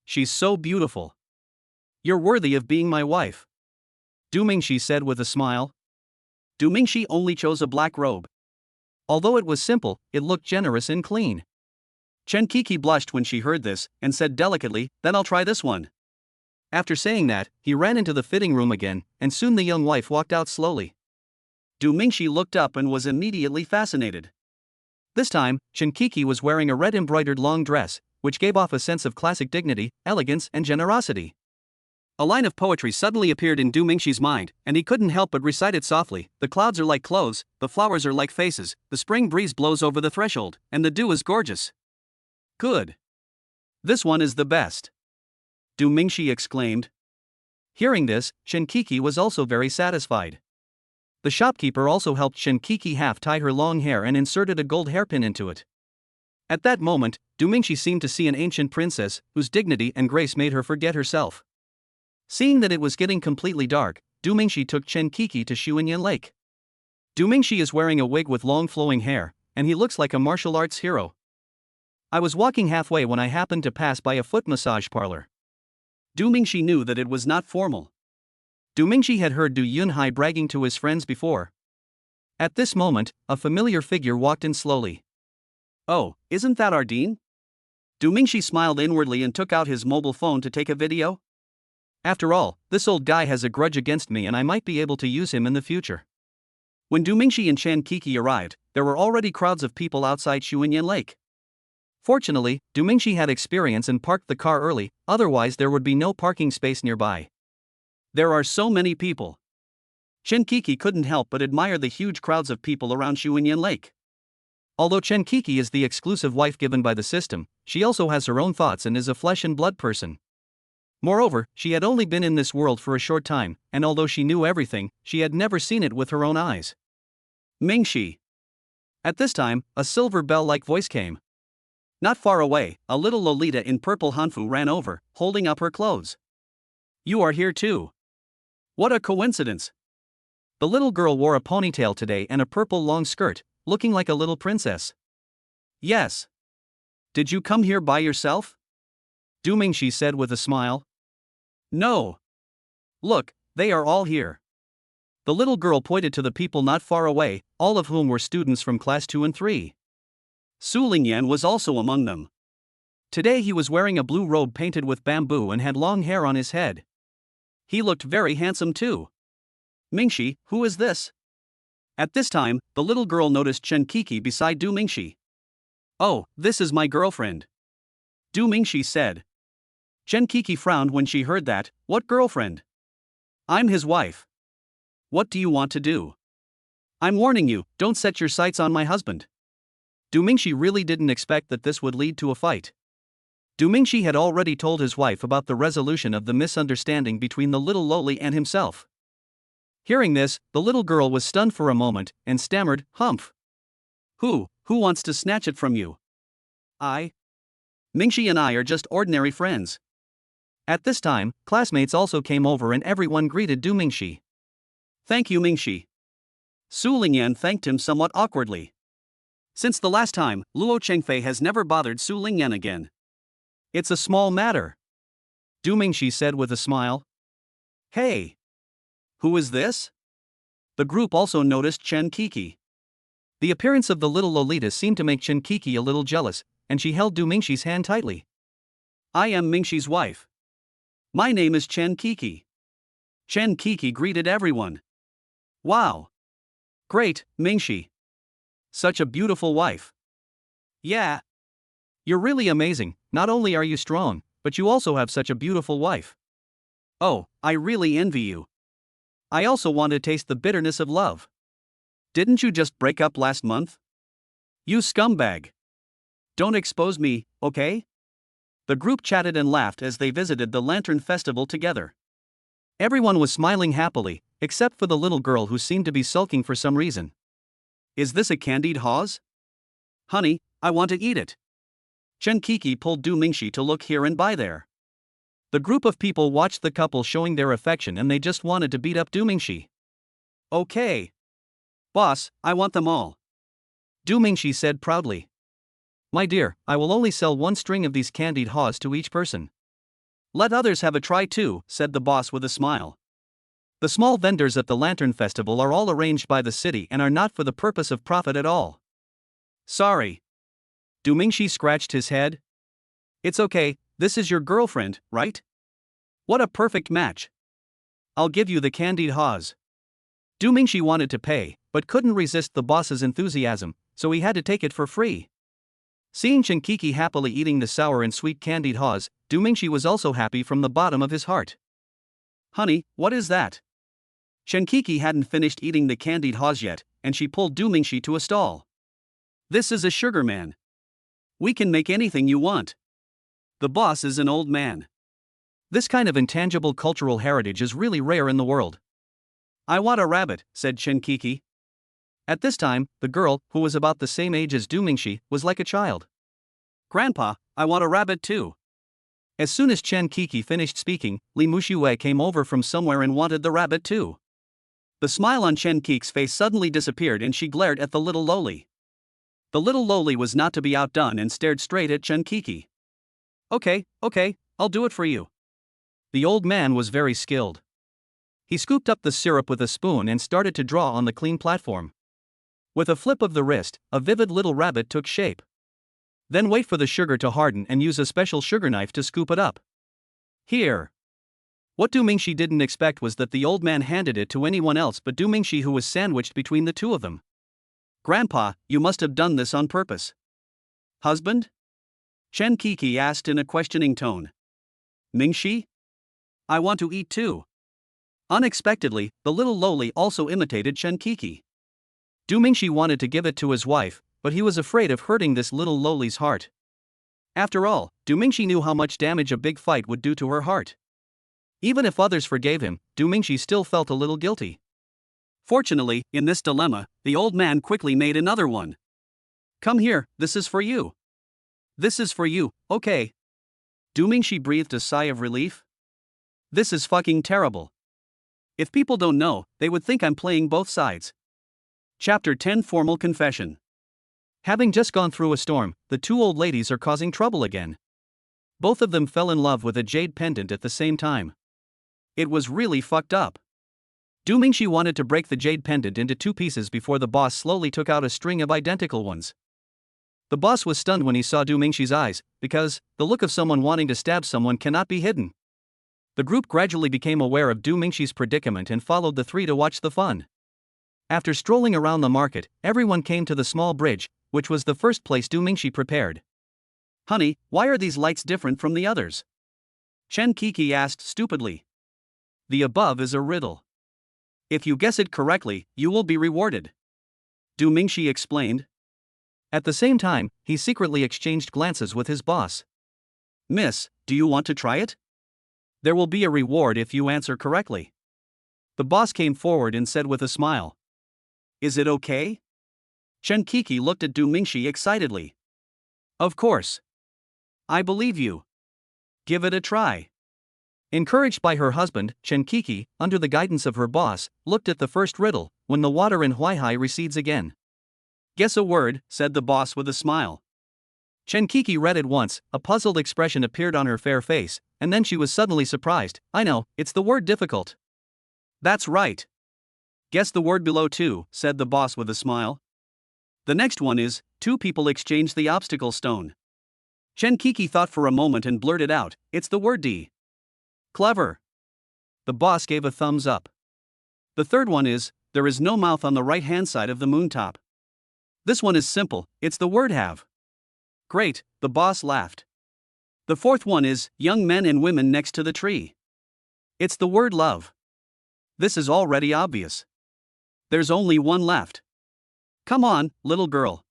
She's so beautiful. You're worthy of being my wife. Du Mingxi said with a smile. Du Mingxi only chose a black robe. Although it was simple, it looked generous and clean. Chen Kiki blushed when she heard this, and said delicately, Then I'll try this one. After saying that, he ran into the fitting room again, and soon the young wife walked out slowly. Du Mingxi looked up and was immediately fascinated. This time, Chen Kiki was wearing a red embroidered long dress, which gave off a sense of classic dignity, elegance, and generosity. A line of poetry suddenly appeared in Du Mingxi's mind, and he couldn't help but recite it softly. The clouds are like clothes, the flowers are like faces, the spring breeze blows over the threshold, and the dew is gorgeous. Good. This one is the best. Du Mingxi exclaimed. Hearing this, Chen Kiki was also very satisfied. The shopkeeper also helped Chen Kiki half-tie her long hair and inserted a gold hairpin into it. At that moment, Du Mingxi seemed to see an ancient princess, whose dignity and grace made her forget herself. Seeing that it was getting completely dark, Du Mingxi took Chen Kiki to Xuanyan Lake. Du Mingxi is wearing a wig with long flowing hair, and he looks like a martial arts hero. I was walking halfway when I happened to pass by a foot massage parlor. Du Mingxi knew that it was not formal. Du Mingxi had heard Du Yunhai bragging to his friends before. At this moment, a familiar figure walked in slowly. Oh, isn't that Ardeen? Du Mingxi smiled inwardly and took out his mobile phone to take a video. After all, this old guy has a grudge against me and I might be able to use him in the future. When Du Mingxi and Chen Kiki arrived, there were already crowds of people outside Xuanyan Lake. Fortunately, Du Mingxi had experience and parked the car early, otherwise there would be no parking space nearby. There are so many people. Chen Kiki couldn't help but admire the huge crowds of people around Xuanyan Lake. Although Chen Kiki is the exclusive wife given by the system, she also has her own thoughts and is a flesh and blood person. Moreover, she had only been in this world for a short time, and although she knew everything, she had never seen it with her own eyes. Mingxi. At this time, a silver bell-like voice came. Not far away, a little Lolita in purple hanfu ran over, holding up her clothes. You are here too. What a coincidence! The little girl wore a ponytail today and a purple long skirt, looking like a little princess. Yes. Did you come here by yourself? Du Mingxi said with a smile. No. Look, they are all here. The little girl pointed to the people not far away, all of whom were students from class 2 and 3. Su Lingyan was also among them. Today he was wearing a blue robe painted with bamboo and had long hair on his head. He looked very handsome too. Mingxi, who is this? At this time, the little girl noticed Chen Kiki beside Du Mingxi. Oh, this is my girlfriend. Du Mingxi said. Chen Kiki frowned when she heard that. What girlfriend? I'm his wife. What do you want to do? I'm warning you, don't set your sights on my husband. Du Mingxi really didn't expect that this would lead to a fight. Du Mingxi had already told his wife about the resolution of the misunderstanding between the little loli and himself. Hearing this, the little girl was stunned for a moment and stammered, "Humph. Who wants to snatch it from you? I. Mingxi and I are just ordinary friends." At this time, classmates also came over and everyone greeted Du Mingxi. Thank you, Mingxi. Su Lingyan thanked him somewhat awkwardly. Since the last time, Luo Chengfei has never bothered Su Lingyan again. It's a small matter. Du Mingxi said with a smile. Hey! Who is this? The group also noticed Chen Kiki. The appearance of the little Lolita seemed to make Chen Kiki a little jealous, and she held Du Mingxi's hand tightly. I am Mingxi's wife. My name is Chen Kiki. Chen Kiki greeted everyone. Wow! Great, Mingxi. Such a beautiful wife. Yeah. You're really amazing, not only are you strong, but you also have such a beautiful wife. Oh, I really envy you. I also want to taste the bitterness of love. Didn't you just break up last month? You scumbag. Don't expose me, okay? The group chatted and laughed as they visited the Lantern Festival together. Everyone was smiling happily, except for the little girl who seemed to be sulking for some reason. Is this a candied Haws? Honey, I want to eat it. Chen Kiki pulled Du Mingxi to look here and buy there. The group of people watched the couple showing their affection and they just wanted to beat up Du Mingxi. Okay. Boss, I want them all. Du Mingxi said proudly. My dear, I will only sell one string of these candied Haws to each person. Let others have a try too, said the boss with a smile. The small vendors at the Lantern Festival are all arranged by the city and are not for the purpose of profit at all. Sorry. Du Mingxi scratched his head. It's okay, this is your girlfriend, right? What a perfect match. I'll give you the candied Haws. Du Mingxi wanted to pay, but couldn't resist the boss's enthusiasm, so he had to take it for free. Seeing Chen Kiki happily eating the sour and sweet candied Haws, Du Mingxi was also happy from the bottom of his heart. Honey, what is that? Chen Kiki hadn't finished eating the candied Haws yet, and she pulled Du Mingxi to a stall. This is a sugar man. We can make anything you want. The boss is an old man. This kind of intangible cultural heritage is really rare in the world. I want a rabbit, said Chen Kiki. At this time, the girl, who was about the same age as Du Mingxi, was like a child. Grandpa, I want a rabbit too. As soon as Chen Kiki finished speaking, Li Muxue came over from somewhere and wanted the rabbit too. The smile on Chen Kiki's face suddenly disappeared and she glared at the little loli. The little loli was not to be outdone and stared straight at Chen Kiki. Okay, I'll do it for you. The old man was very skilled. He scooped up the syrup with a spoon and started to draw on the clean platform. With a flip of the wrist, a vivid little rabbit took shape. Then wait for the sugar to harden and use a special sugar knife to scoop it up. Here. What Du Mingxi didn't expect was that the old man handed it to anyone else but Du Mingxi, who was sandwiched between the two of them. Grandpa, you must have done this on purpose. Husband? Chen Kiki asked in a questioning tone. Mingxi? I want to eat too. Unexpectedly, the little loli also imitated Chen Kiki. Du Mingxi wanted to give it to his wife, but he was afraid of hurting this little loli's heart. After all, Du Mingxi knew how much damage a big fight would do to her heart. Even if others forgave him, Du Mingxi still felt a little guilty. Fortunately, in this dilemma, the old man quickly made another one. Come here, this is for you. This is for you, okay. Du Mingxi breathed a sigh of relief. This is fucking terrible. If people don't know, they would think I'm playing both sides. Chapter 10 Formal Confession. Having just gone through a storm, the two old ladies are causing trouble again. Both of them fell in love with a jade pendant at the same time. It was really fucked up. Du Mingxi wanted to break the jade pendant into two pieces before the boss slowly took out a string of identical ones. The boss was stunned when he saw Du Mingxi's eyes, because the look of someone wanting to stab someone cannot be hidden. The group gradually became aware of Du Mingxi's predicament and followed the three to watch the fun. After strolling around the market, everyone came to the small bridge, which was the first place Du Mingxi prepared. "Honey, why are these lights different from the others?" Chen Kiki asked stupidly. "The above is a riddle. If you guess it correctly, you will be rewarded," Du Mingxi explained. At the same time, he secretly exchanged glances with his boss. "Miss, do you want to try it? There will be a reward if you answer correctly." The boss came forward and said with a smile. "Is it okay?" Chen Kiki looked at Du Mingxi excitedly. "Of course. I believe you. Give it a try." Encouraged by her husband, Chen Kiki, under the guidance of her boss, looked at the first riddle: when the water in Huaihai recedes again. "Guess a word," said the boss with a smile. Chen Kiki read it once, a puzzled expression appeared on her fair face, and then she was suddenly surprised. "I know, it's the word difficult." "That's right. Guess the word below too," said the boss with a smile. "The next one is, two people exchange the obstacle stone." Chen Kiki thought for a moment and blurted out, "It's the word D." "Clever." The boss gave a thumbs up. "The third one is, there is no mouth on the right hand side of the moontop." "This one is simple, it's the word have." "Great," the boss laughed. "The fourth one is, young men and women next to the tree." "It's the word love." "This is already obvious. There's only one left." "Come on, little girl.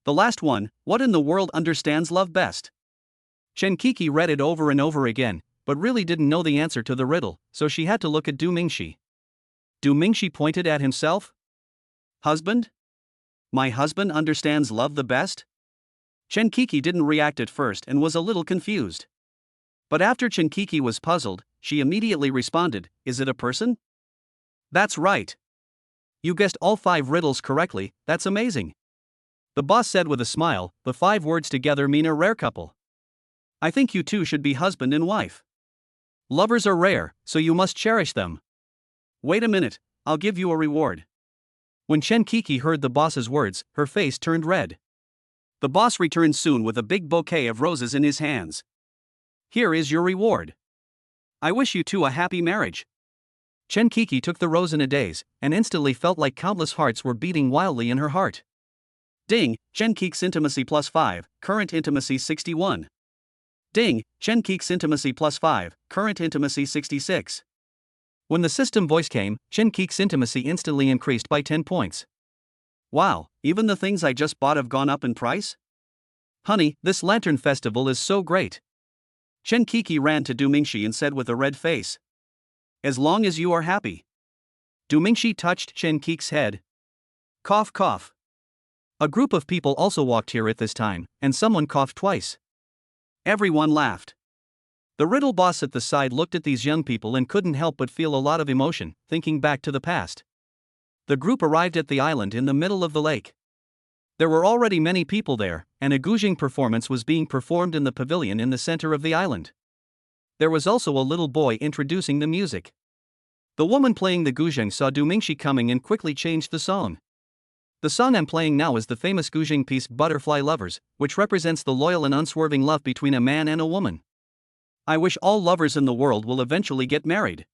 The last one, what in the world understands love best?" Chen Kiki read it over and over again, but really didn't know the answer to the riddle, so she had to look at Du Mingxi. Du Mingxi pointed at himself. "Husband? My husband understands love the best?" Chen Kiki didn't react at first and was a little confused. But after Chen Kiki was puzzled, she immediately responded, "Is it a person?" "That's right. You guessed all 5 riddles correctly, that's amazing." The boss said with a smile, "The 5 words together mean a rare couple. I think you two should be husband and wife. Lovers are rare, so you must cherish them. Wait a minute, I'll give you a reward." When Chen Kiki heard the boss's words, her face turned red. The boss returned soon with a big bouquet of roses in his hands. "Here is your reward. I wish you two a happy marriage." Chen Kiki took the rose in a daze, and instantly felt like countless hearts were beating wildly in her heart. Ding, Chen Kiki's intimacy +5, current intimacy 61. Ding, Chen Kiki's intimacy +5, current intimacy 66. When the system voice came, Chen Kiki's intimacy instantly increased by 10 points. "Wow, even the things I just bought have gone up in price? Honey, this lantern festival is so great." Chen Kiki ran to Du Mingxi and said with a red face. "As long as you are happy." Du Mingxi touched Chen Kiki's head. Cough cough. A group of people also walked here at this time, and someone coughed twice. Everyone laughed. The riddle boss at the side looked at these young people and couldn't help but feel a lot of emotion, thinking back to the past. The group arrived at the island in the middle of the lake. There were already many people there, and a guzheng performance was being performed in the pavilion in the center of the island. There was also a little boy introducing the music. The woman playing the guzheng saw Du Mingxi coming and quickly changed the song. The song I'm playing now is the famous guzheng piece Butterfly Lovers, which represents the loyal and unswerving love between a man and a woman. I wish all lovers in the world will eventually get married.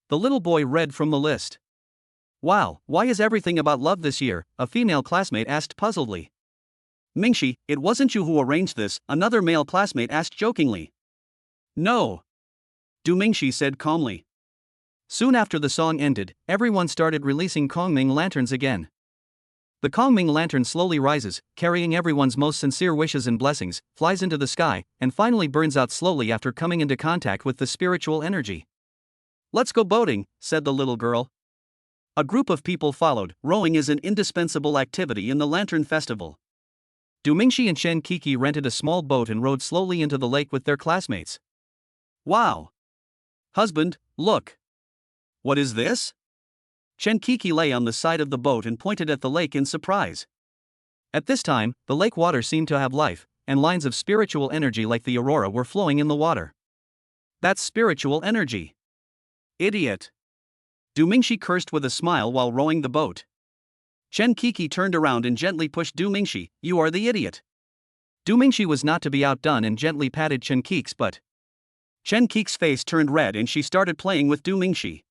The little boy read from the list. "Wow, why is everything about love this year?" a female classmate asked puzzledly. "Mingxi, it wasn't you who arranged this," another male classmate asked jokingly. "No," Du Mingxi said calmly. Soon after the song ended, everyone started releasing Kongming lanterns again. The Kongming lantern slowly rises, carrying everyone's most sincere wishes and blessings, flies into the sky, and finally burns out slowly after coming into contact with the spiritual energy. "Let's go boating," said the little girl. A group of people followed. Rowing is an indispensable activity in the Lantern Festival. Du Mingxi and Chen Kiki rented a small boat and rowed slowly into the lake with their classmates. "Wow! Husband, look! What is this? Chen Kiki lay on the side of the boat and pointed at the lake in surprise. At this time, the lake water seemed to have life, and lines of spiritual energy like the aurora were flowing in the water. That's spiritual energy. Idiot. Du Mingxi cursed with a smile while rowing the boat. Chen Kiki turned around and gently pushed Du Mingxi. You are the idiot. Du Mingxi was not to be outdone and gently patted Chen Kiki's butt. Chen Kiki's face turned red and she started playing with Du Mingxi.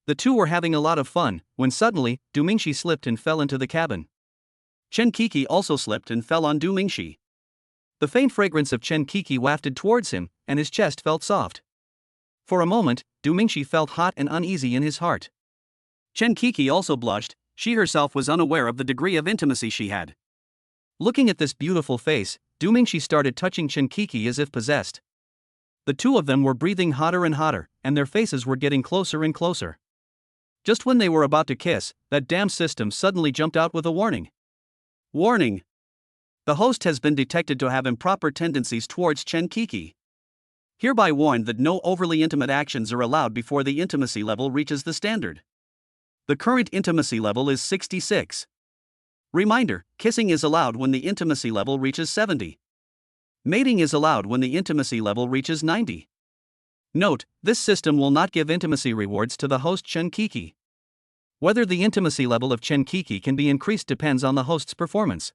The two were having a lot of fun, when suddenly, Du Mingxi slipped and fell into the cabin. Chen Kiki also slipped and fell on Du Mingxi. The faint fragrance of Chen Kiki wafted towards him, and his chest felt soft. For a moment, Du Mingxi felt hot and uneasy in his heart. Chen Kiki also blushed. She herself was unaware of the degree of intimacy she had. Looking at this beautiful face, Du Mingxi started touching Chen Kiki as if possessed. The two of them were breathing hotter and hotter, and their faces were getting closer and closer. Just when they were about to kiss, that damn system suddenly jumped out with a warning. Warning! The host has been detected to have improper tendencies towards Chen Kiki. Hereby warned that no overly intimate actions are allowed before the intimacy level reaches the standard. The current intimacy level is 66. Reminder, kissing is allowed when the intimacy level reaches 70. Mating is allowed when the intimacy level reaches 90. Note, this system will not give intimacy rewards to the host Chen Kiki. Whether the intimacy level of Chen Kiki can be increased depends on the host's performance.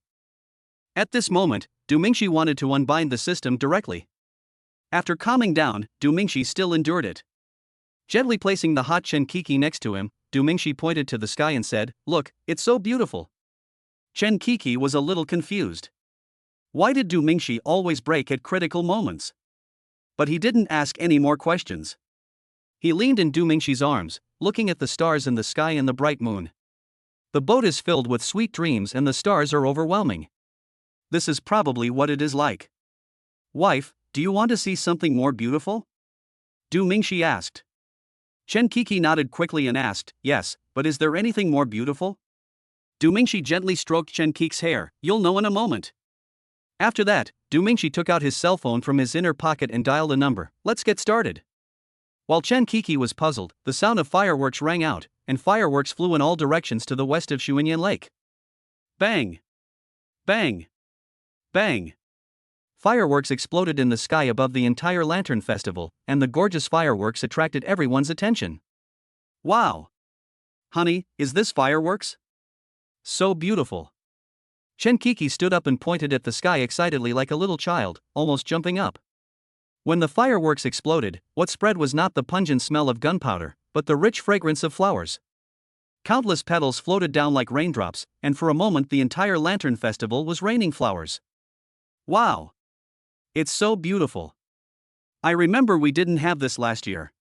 At this moment, Du Mingxi wanted to unbind the system directly. After calming down, Du Mingxi still endured it. Gently placing the hot Chen Kiki next to him, Du Mingxi pointed to the sky and said, "Look, it's so beautiful." Chen Kiki was a little confused. Why did Du Mingxi always break at critical moments? But he didn't ask any more questions. He leaned in Du Mingxi's arms, looking at the stars in the sky and the bright moon. The boat is filled with sweet dreams and the stars are overwhelming. This is probably what it is like. Wife, do you want to see something more beautiful? Du Mingxi asked. Chen Kiki nodded quickly and asked, yes, but is there anything more beautiful? Du Mingxi gently stroked Chen Kiki's hair. You'll know in a moment. After that, Du Mingxi took out his cell phone from his inner pocket and dialed a number. Let's get started. While Chen Kiki was puzzled, the sound of fireworks rang out, and fireworks flew in all directions to the west of Xuanyan Lake. Bang! Bang! Bang! Fireworks exploded in the sky above the entire lantern festival, and the gorgeous fireworks attracted everyone's attention. Wow! Honey, is this fireworks? So beautiful. Chen Kiki stood up and pointed at the sky excitedly like a little child, almost jumping up. When the fireworks exploded, what spread was not the pungent smell of gunpowder, but the rich fragrance of flowers. Countless petals floated down like raindrops, and for a moment the entire lantern festival was raining flowers. Wow! It's so beautiful. I remember we didn't have this last year.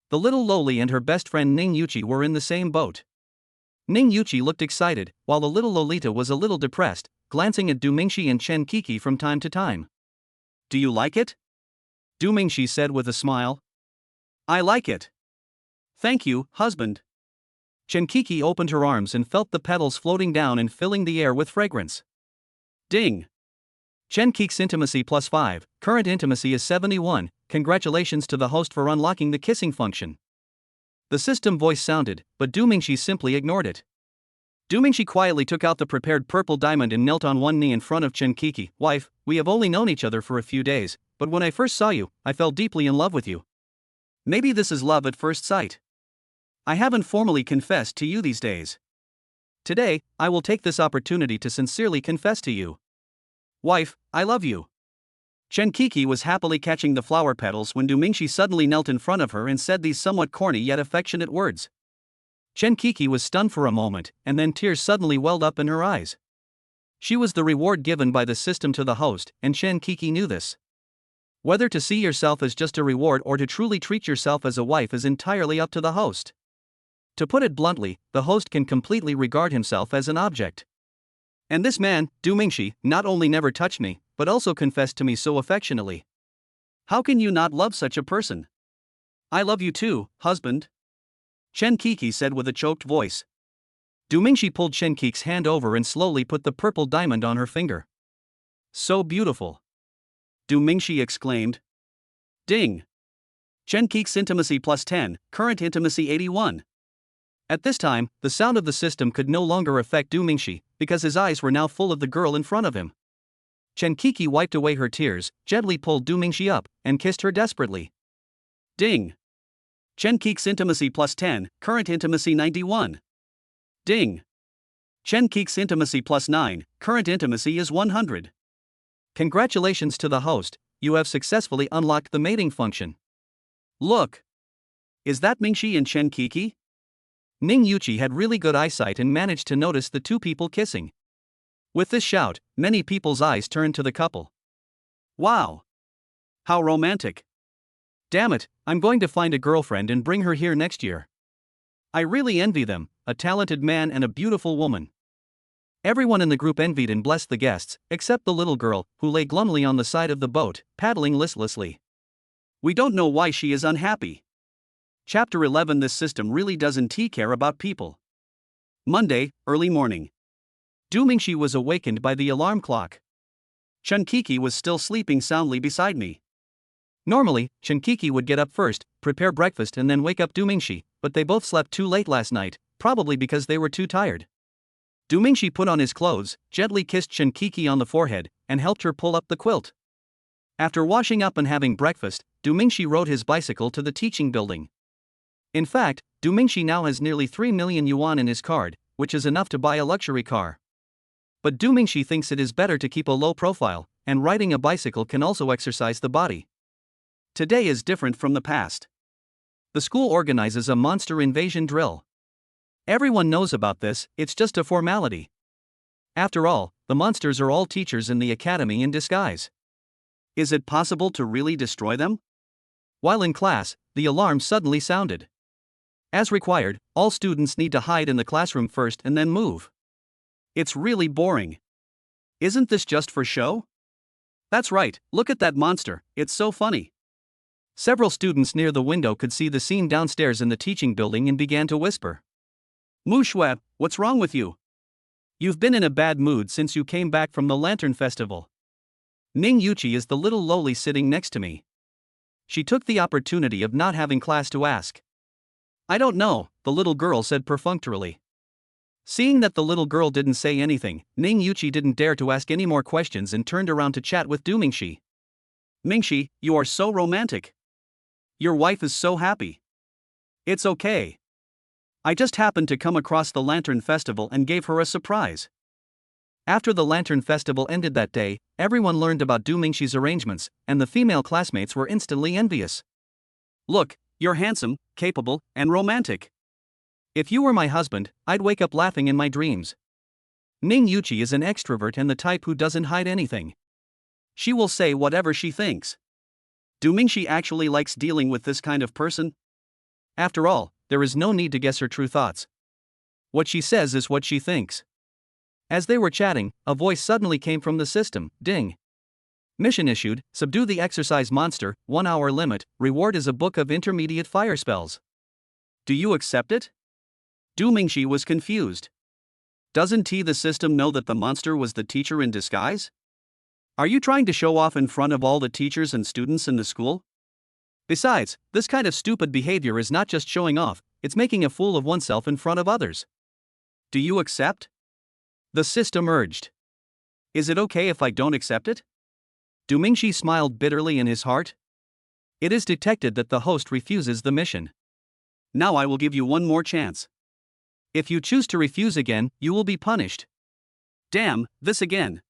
The little Loli and her best friend Ning Yuchi were in the same boat. Ning Yuchi looked excited, while the little Lolita was a little depressed, glancing at Du Mingxi and Chen Kiki from time to time. Do you like it? Du Mingxi said with a smile. I like it. Thank you, husband. Chen Kiki opened her arms and felt the petals floating down and filling the air with fragrance. Ding! Chen Kiki's intimacy +5, current intimacy is 71, congratulations to the host for unlocking the kissing function. The system voice sounded, but Du Mingxi simply ignored it. Du Mingxi quietly took out the prepared purple diamond and knelt on one knee in front of Chen Kiki. Wife, we have only known each other for a few days, but when I first saw you, I fell deeply in love with you. Maybe this is love at first sight. I haven't formally confessed to you these days. Today, I will take this opportunity to sincerely confess to you. Wife, I love you. Chen Kiki was happily catching the flower petals when Du Mingxi suddenly knelt in front of her and said these somewhat corny yet affectionate words. Chen Kiki was stunned for a moment, and then tears suddenly welled up in her eyes. She was the reward given by the system to the host, and Chen Kiki knew this. Whether to see yourself as just a reward or to truly treat yourself as a wife is entirely up to the host. To put it bluntly, the host can completely regard himself as an object. And this man, Du Mingxi, not only never touched me, but also confessed to me so affectionately. How can you not love such a person? I love you too, husband. Chen Kiki said with a choked voice. Du Mingxi pulled Chen Kiki's hand over and slowly put the purple diamond on her finger. So beautiful. Du Mingxi exclaimed. Ding! Chen Keek's intimacy plus 10, current intimacy 81. At this time, the sound of the system could no longer affect Du Mingxi, because his eyes were now full of the girl in front of him. Chen Kiki wiped away her tears, gently pulled Du Mingxi up, and kissed her desperately. Ding! Chen Keek's intimacy plus 10, current intimacy 91. Ding! Chen Keek's intimacy plus 9, current intimacy is 100. Congratulations to the host, you have successfully unlocked the mating function. Look! Is that Mingxi and Chen Kiki? Ning Yuqi had really good eyesight and managed to notice the two people kissing. With this shout, many people's eyes turned to the couple. Wow! How romantic! Damn it, I'm going to find a girlfriend and bring her here next year. I really envy them, a talented man and a beautiful woman. Everyone in the group envied and blessed the guests, except the little girl, who lay glumly on the side of the boat, paddling listlessly. We don't know why she is unhappy. Chapter 11. This system really doesn't care about people. Monday, early morning. Du Mingxi was awakened by the alarm clock. Chen Kiki was still sleeping soundly beside me. Normally, Chen Kiki would get up first, prepare breakfast and then wake up Du Mingxi, but they both slept too late last night, probably because they were too tired. Du Mingxi put on his clothes, gently kissed Chen Kiki on the forehead, and helped her pull up the quilt. After washing up and having breakfast, Du Mingxi rode his bicycle to the teaching building. In fact, Du Mingxi now has nearly 3 million yuan in his card, which is enough to buy a luxury car. But Du Mingxi thinks it is better to keep a low profile, and riding a bicycle can also exercise the body. Today is different from the past. The school organizes a monster invasion drill. Everyone knows about this, it's just a formality. After all, the monsters are all teachers in the academy in disguise. Is it possible to really destroy them? While in class, the alarm suddenly sounded. As required, all students need to hide in the classroom first and then move. It's really boring. Isn't this just for show? That's right, look at that monster, it's so funny. Several students near the window could see the scene downstairs in the teaching building and began to whisper. Mu Shui, what's wrong with you? You've been in a bad mood since you came back from the Lantern Festival. Ning Yuqi is the little lowly sitting next to me. She took the opportunity of not having class to ask. I don't know, the little girl said perfunctorily. Seeing that the little girl didn't say anything, Ning Yuqi didn't dare to ask any more questions and turned around to chat with Du Mingxi. Mingxi, you are so romantic. Your wife is so happy. It's okay. I just happened to come across the Lantern Festival and gave her a surprise. After the Lantern Festival ended that day, everyone learned about Du Mingxi's arrangements, and the female classmates were instantly envious. Look, you're handsome, capable, and romantic. If you were my husband, I'd wake up laughing in my dreams. Ning Yuqi is an extrovert and the type who doesn't hide anything. She will say whatever she thinks. Du Mingxi actually likes dealing with this kind of person? After all, there is no need to guess her true thoughts. What she says is what she thinks. As they were chatting, a voice suddenly came from the system. Ding. Mission issued, subdue the exercise monster, 1 hour limit, reward is a book of intermediate fire spells. Do you accept it? Du Mingxi was confused. Doesn't the system know that the monster was the teacher in disguise? Are you trying to show off in front of all the teachers and students in the school? Besides, this kind of stupid behavior is not just showing off, it's making a fool of oneself in front of others. Do you accept? The system urged. Is it okay if I don't accept it? Du Mingxi smiled bitterly in his heart. It is detected that the host refuses the mission. Now I will give you one more chance. If you choose to refuse again, you will be punished. Damn, this again.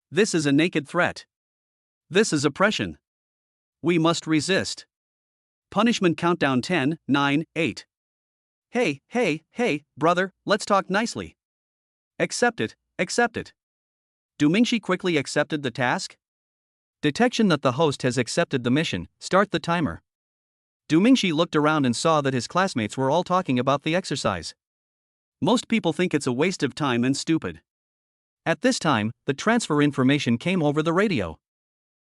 This is a naked threat. This is oppression. We must resist. Punishment countdown 10, 9, 8. Hey, brother, let's talk nicely. Accept it, accept it. Du Mingxi quickly accepted the task. Detection that the host has accepted the mission, start the timer. Du Mingxi looked around and saw that his classmates were all talking about the exercise. Most people think it's a waste of time and stupid. At this time, the transfer information came over the radio.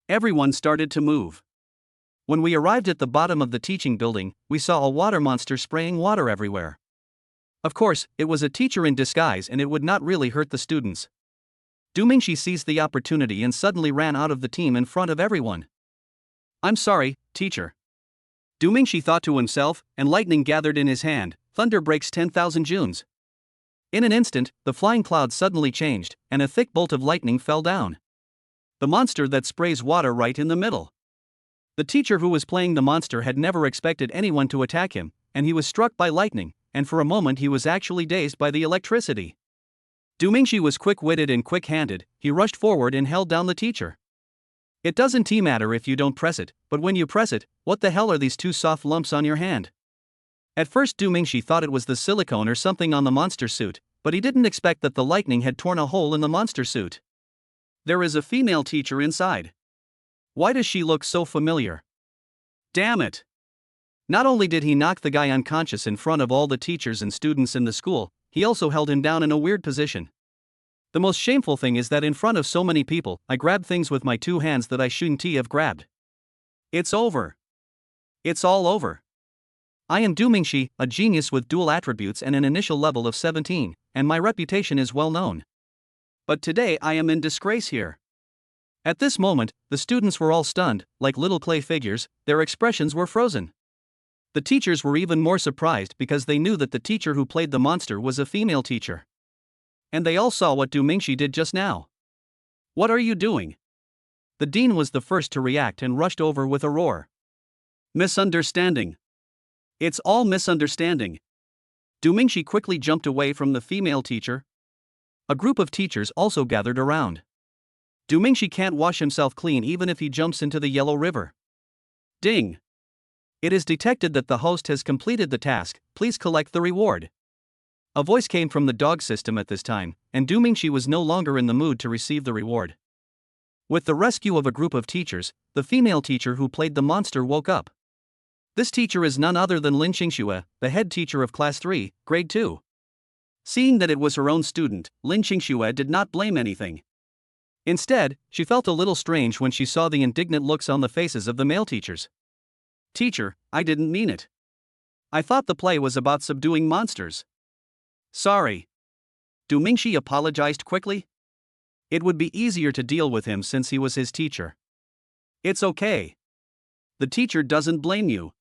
Everyone started to move. When we arrived at the bottom of the teaching building, we saw a water monster spraying water everywhere. Of course, it was a teacher in disguise and it would not really hurt the students. Du Mingxi seized the opportunity and suddenly ran out of the team in front of everyone. I'm sorry, teacher. Du Mingxi thought to himself, and lightning gathered in his hand. Thunder breaks 10,000 Junes. In an instant, the flying cloud suddenly changed, and a thick bolt of lightning fell down. The monster that sprays water right in the middle. The teacher who was playing the monster had never expected anyone to attack him, and he was struck by lightning, and for a moment he was actually dazed by the electricity. Du Mingxi was quick-witted and quick-handed. He rushed forward and held down the teacher. It doesn't matter if you don't press it, but when you press it, what the hell are these two soft lumps on your hand? At first Du Mingxi thought it was the silicone or something on the monster suit, but he didn't expect that the lightning had torn a hole in the monster suit. There is a female teacher inside. Why does she look so familiar? Damn it! Not only did he knock the guy unconscious in front of all the teachers and students in the school, he also held him down in a weird position. The most shameful thing is that in front of so many people, I grabbed things with my two hands that I shouldn't have grabbed. It's over. It's all over. I am Du Mingxi, a genius with dual attributes and an initial level of 17, and my reputation is well known. But today I am in disgrace here. At this moment, the students were all stunned, like little clay figures. Their expressions were frozen. The teachers were even more surprised because they knew that the teacher who played the monster was a female teacher. And they all saw what Du Mingxi did just now. What are you doing? The dean was the first to react and rushed over with a roar. Misunderstanding. It's all misunderstanding. Du Mingxi quickly jumped away from the female teacher. A group of teachers also gathered around. Du Mingxi can't wash himself clean even if he jumps into the Yellow River. Ding! It is detected that the host has completed the task. Please collect the reward. A voice came from the dog system at this time, and Du Mingxi was no longer in the mood to receive the reward. With the rescue of a group of teachers, the female teacher who played the monster woke up. This teacher is none other than Lin Qingxue, the head teacher of Class 3, Grade 2. Seeing that it was her own student, Lin Qingxue did not blame anything. Instead, she felt a little strange when she saw the indignant looks on the faces of the male teachers. Teacher, I didn't mean it. I thought the play was about subduing monsters. Sorry. Du Mingxi apologized quickly. It would be easier to deal with him since he was his teacher. It's okay. The teacher doesn't blame you.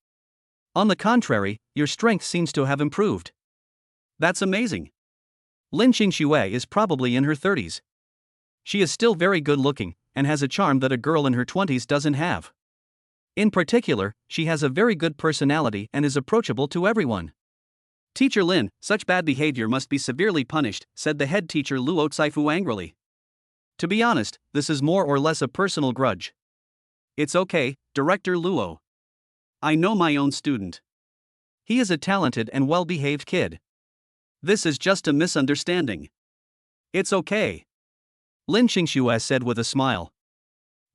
On the contrary, your strength seems to have improved. That's amazing. Lin Qingxue is probably in her 30s. She is still very good looking, and has a charm that a girl in her 20s doesn't have. In particular, she has a very good personality and is approachable to everyone. Teacher Lin, such bad behavior must be severely punished, said the head teacher Luo Caifu angrily. To be honest, this is more or less a personal grudge. It's okay, Director Luo. I know my own student. He is a talented and well-behaved kid. This is just a misunderstanding. It's okay. Lin Qingxue said with a smile.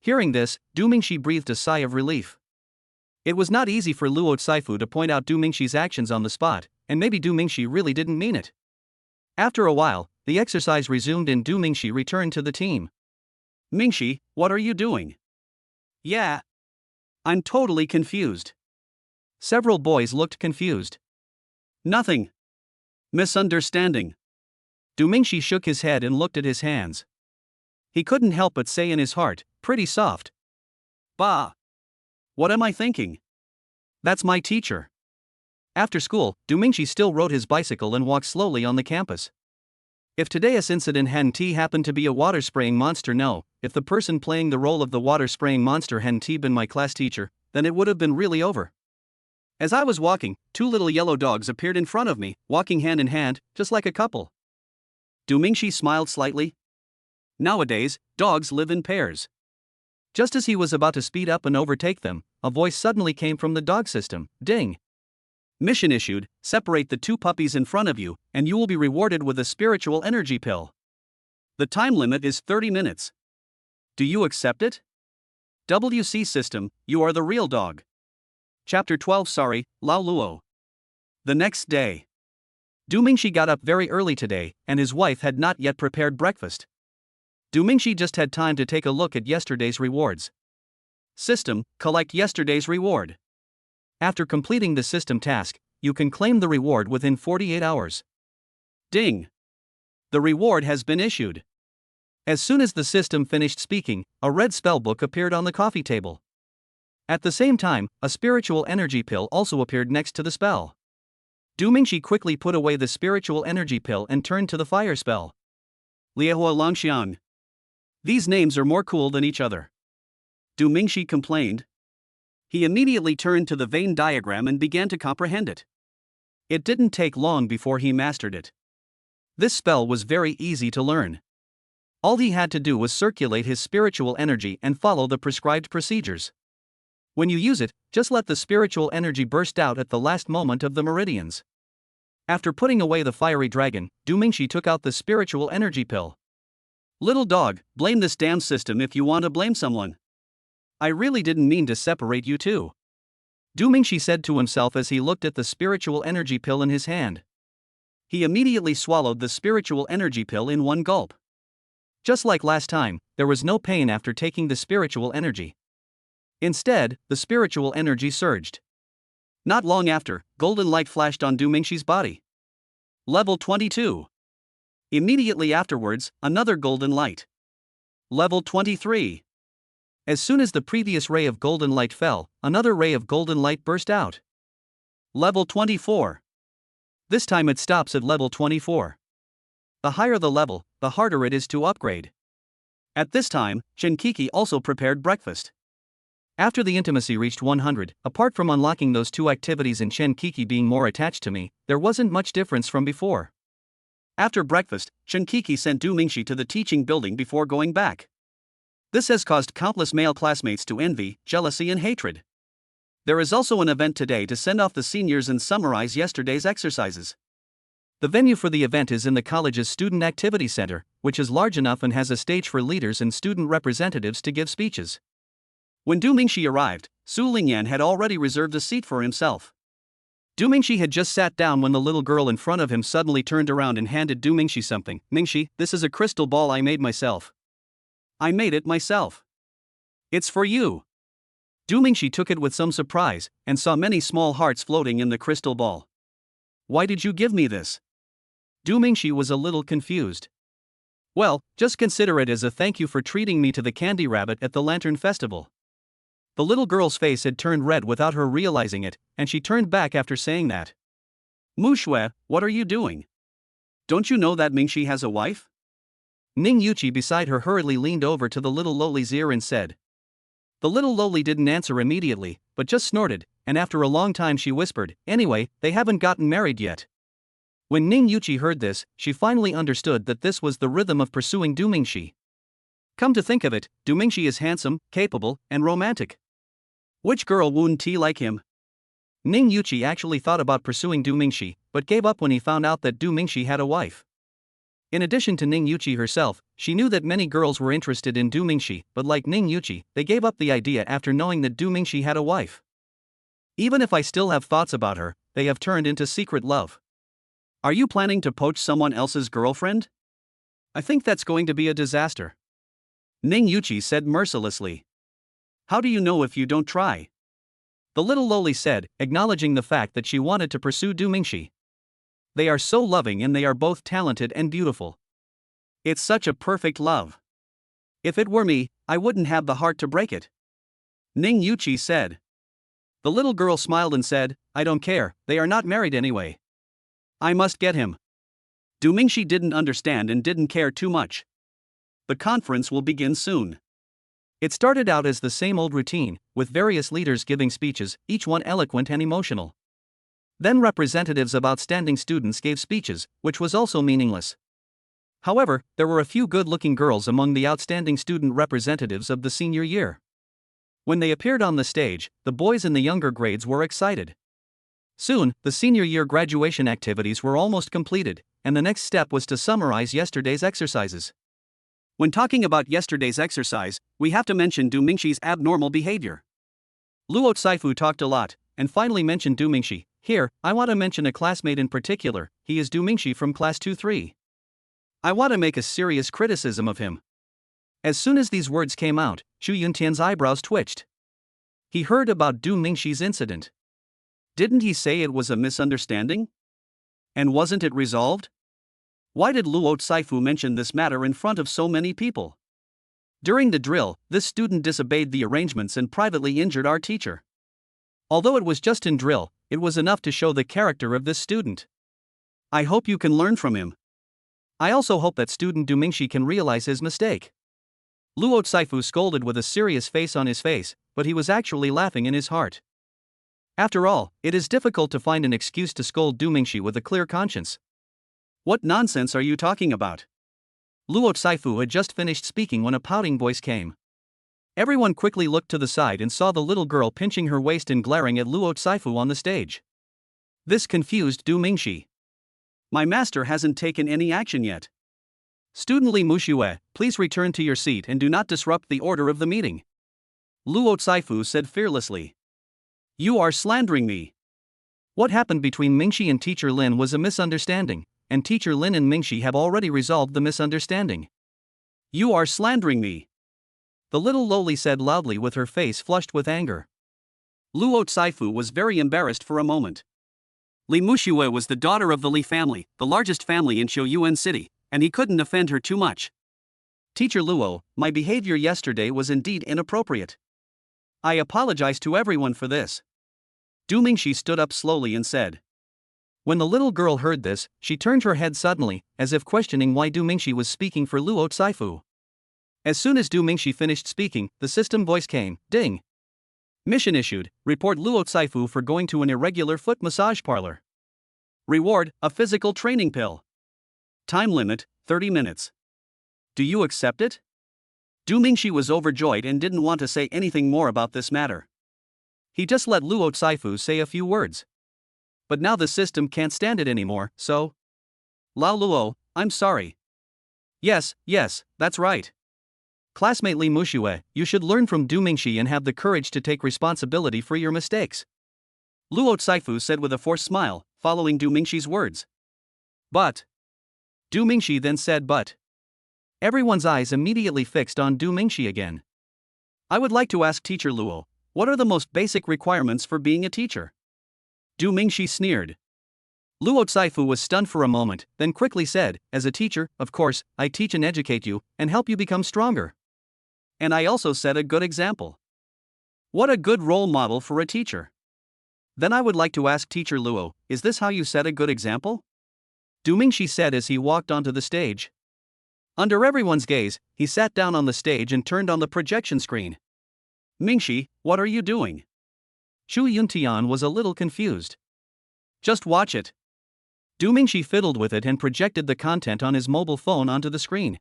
Hearing this, Du Mingxi breathed a sigh of relief. It was not easy for Luo Caifu to point out Du Mingxi's actions on the spot, and maybe Du Mingxi really didn't mean it. After a while, the exercise resumed and Du Mingxi returned to the team. Mingxi, what are you doing? Yeah. I'm totally confused. Several boys looked confused. Nothing. Misunderstanding. Du Mingxi shook his head and looked at his hands. He couldn't help but say in his heart, pretty soft. Bah. What am I thinking? That's my teacher. After school, Du Mingxi still rode his bicycle and walked slowly on the campus. If today's incident hadn't happened to be a water-spraying monster, no, if the person playing the role of the water-spraying monster hadn't been my class teacher, then it would have been really over. As I was walking, two little yellow dogs appeared in front of me, walking hand in hand, just like a couple. Du Mingxi smiled slightly. Nowadays, dogs live in pairs. Just as he was about to speed up and overtake them, a voice suddenly came from the dog system. Ding! Mission issued, separate the two puppies in front of you, and you will be rewarded with a spiritual energy pill. The time limit is 30 minutes. Do you accept it? WC system, you are the real dog. Chapter 12. Sorry, Lao Luo. The next day. Du Mingxi got up very early today, and his wife had not yet prepared breakfast. Du Mingxi just had time to take a look at yesterday's rewards. System, collect yesterday's reward. After completing the system task, you can claim the reward within 48 hours. Ding! The reward has been issued. As soon as the system finished speaking, a red spellbook appeared on the coffee table. At the same time, a spiritual energy pill also appeared next to the spell. Du Mingxi quickly put away the spiritual energy pill and turned to the fire spell. Liehua Longxiang. These names are more cool than each other. Du Mingxi complained. He immediately turned to the Venn diagram and began to comprehend it. It didn't take long before he mastered it. This spell was very easy to learn. All he had to do was circulate his spiritual energy and follow the prescribed procedures. When you use it, just let the spiritual energy burst out at the last moment of the meridians. After putting away the fiery dragon, Du Mingxi took out the spiritual energy pill. Little dog, blame this damn system if you want to blame someone. I really didn't mean to separate you two. Du Mingxi said to himself as he looked at the spiritual energy pill in his hand. He immediately swallowed the spiritual energy pill in one gulp. Just like last time, there was no pain after taking the spiritual energy. Instead, the spiritual energy surged. Not long after, golden light flashed on Du Mingxi's body. Level 22. Immediately afterwards, another golden light. Level 23. As soon as the previous ray of golden light fell, another ray of golden light burst out. Level 24. This time it stops at level 24. The higher the level, the harder it is to upgrade. At this time, Shinkiki also prepared breakfast. After the intimacy reached 100, apart from unlocking those two activities and Shinkiki being more attached to me, there wasn't much difference from before. After breakfast, Shinkiki sent Du Mingxi to the teaching building before going back. This has caused countless male classmates to envy, jealousy and hatred. There is also an event today to send off the seniors and summarize yesterday's exercises. The venue for the event is in the college's Student Activity Center, which is large enough and has a stage for leaders and student representatives to give speeches. When Du Mingxi arrived, Su Lingyan had already reserved a seat for himself. Du Mingxi had just sat down when the little girl in front of him suddenly turned around and handed Du Mingxi something. Mingxi, this is a crystal ball I made myself. I made it myself. It's for you. Du Mingxi took it with some surprise, and saw many small hearts floating in the crystal ball. Why did you give me this? Du Mingxi was a little confused. Well, just consider it as a thank you for treating me to the candy rabbit at the Lantern Festival. The little girl's face had turned red without her realizing it, and she turned back after saying that. Mu Shui, what are you doing? Don't you know that Mingxi has a wife? Ning Yuqi beside her hurriedly leaned over to the little lowly's ear and said. The little lowly didn't answer immediately, but just snorted, and after a long time she whispered, anyway, they haven't gotten married yet. When Ning Yuqi heard this, she finally understood that this was the rhythm of pursuing Du Mingxi. Come to think of it, Du Mingxi is handsome, capable, and romantic. Which girl wouldn't like him? Ning Yuqi actually thought about pursuing Du Mingxi, but gave up when he found out that Du Mingxi had a wife. In addition to Ning Yuqi herself, she knew that many girls were interested in Du Mingxi, but like Ning Yuqi, they gave up the idea after knowing that Du Mingxi had a wife. Even if I still have thoughts about her, they have turned into secret love. Are you planning to poach someone else's girlfriend? I think that's going to be a disaster. Ning Yuqi said mercilessly. How do you know if you don't try? The little lowly said, acknowledging the fact that she wanted to pursue Du Mingxi. They are so loving and they are both talented and beautiful. It's such a perfect love. If it were me, I wouldn't have the heart to break it. Ning Yuqi said. The little girl smiled and said, I don't care, they are not married anyway. I must get him. Du Mingxi didn't understand and didn't care too much. The conference will begin soon. It started out as the same old routine, with various leaders giving speeches, each one eloquent and emotional. Then representatives of outstanding students gave speeches, which was also meaningless. However, there were a few good-looking girls among the outstanding student representatives of the senior year. When they appeared on the stage, the boys in the younger grades were excited. Soon, the senior year graduation activities were almost completed, and the next step was to summarize yesterday's exercises. When talking about yesterday's exercise, we have to mention Du Mingxi's abnormal behavior. Luo Saifu talked a lot, and finally mentioned Du Mingxi. Here, I want to mention a classmate in particular, he is Du Mingxi from class 2-3. I want to make a serious criticism of him. As soon as these words came out, Xu Yuntian's eyebrows twitched. He heard about Du Mingxi's incident. Didn't he say it was a misunderstanding? And wasn't it resolved? Why did Luo Saifu mention this matter in front of so many people? During the drill, this student disobeyed the arrangements and privately injured our teacher. Although it was just in drill, it was enough to show the character of this student. I hope you can learn from him. I also hope that student Du Mingxi can realize his mistake. Luo Caifu scolded with a serious face on his face, but he was actually laughing in his heart. After all, it is difficult to find an excuse to scold Du Mingxi with a clear conscience. What nonsense are you talking about? Luo Caifu had just finished speaking when a pouting voice came. Everyone quickly looked to the side and saw the little girl pinching her waist and glaring at Luo Caifu on the stage. This confused Du Mingxi. My master hasn't taken any action yet. Student Li Muxue, please return to your seat and do not disrupt the order of the meeting. Luo Caifu said fearlessly. You are slandering me. What happened between Mingxi and Teacher Lin was a misunderstanding, and Teacher Lin and Mingxi have already resolved the misunderstanding. You are slandering me. The little loli said loudly with her face flushed with anger. Luo Caifu was very embarrassed for a moment. Li Muxue was the daughter of the Li family, the largest family in Qiuyuan City, and he couldn't offend her too much. Teacher Luo, my behavior yesterday was indeed inappropriate. I apologize to everyone for this. Du Mingxi stood up slowly and said. When the little girl heard this, she turned her head suddenly, as if questioning why Du Mingxi was speaking for Luo Caifu. As soon as Du Mingxi finished speaking, the system voice came, ding. Mission issued, report Luo Caifu for going to an irregular foot massage parlor. Reward, a physical training pill. Time limit, 30 minutes. Do you accept it? Du Mingxi was overjoyed and didn't want to say anything more about this matter. He just let Luo Caifu say a few words. But now the system can't stand it anymore, so... Lao Luo, I'm sorry. Yes, that's right. Classmate Li Muxue, you should learn from Du Mingxi and have the courage to take responsibility for your mistakes. Luo Caifu said with a forced smile, following Du Mingxi's words. But... Du Mingxi then said but. Everyone's eyes immediately fixed on Du Mingxi again. I would like to ask Teacher Luo, what are the most basic requirements for being a teacher? Du Mingxi sneered. Luo Caifu was stunned for a moment, then quickly said, as a teacher, of course, I teach and educate you, and help you become stronger. And I also set a good example. What a good role model for a teacher. Then I would like to ask Teacher Luo, is this how you set a good example? Du Mingxi said as he walked onto the stage. Under everyone's gaze, he sat down on the stage and turned on the projection screen. Mingxi, what are you doing? Xu Yuntian was a little confused. Just watch it. Du Mingxi fiddled with it and projected the content on his mobile phone onto the screen.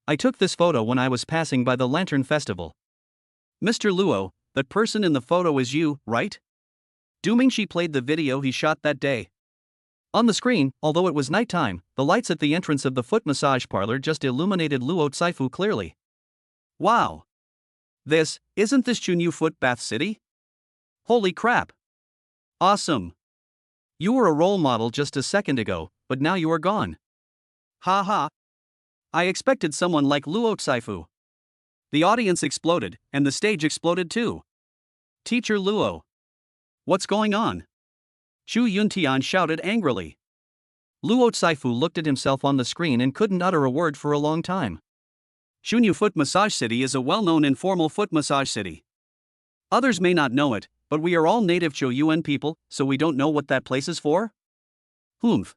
I took this photo when I was passing by the Lantern Festival. Mr. Luo, that person in the photo is you, right? Du Mingxi played the video he shot that day. On the screen, although it was nighttime, the lights at the entrance of the foot massage parlor just illuminated Luo Caifu clearly. Wow! Isn't this Chunyu Foot Bath City? Holy crap! Awesome! You were a role model just a second ago, but now you are gone. Ha ha! I expected someone like Luo Caifu. The audience exploded, and the stage exploded too. Teacher Luo. What's going on? Xu Yuntian shouted angrily. Luo Caifu looked at himself on the screen and couldn't utter a word for a long time. Chunyu Foot Massage City is a well-known informal foot massage city. Others may not know it, but we are all native Qiuyuan people, so we don't know what that place is for? Humph.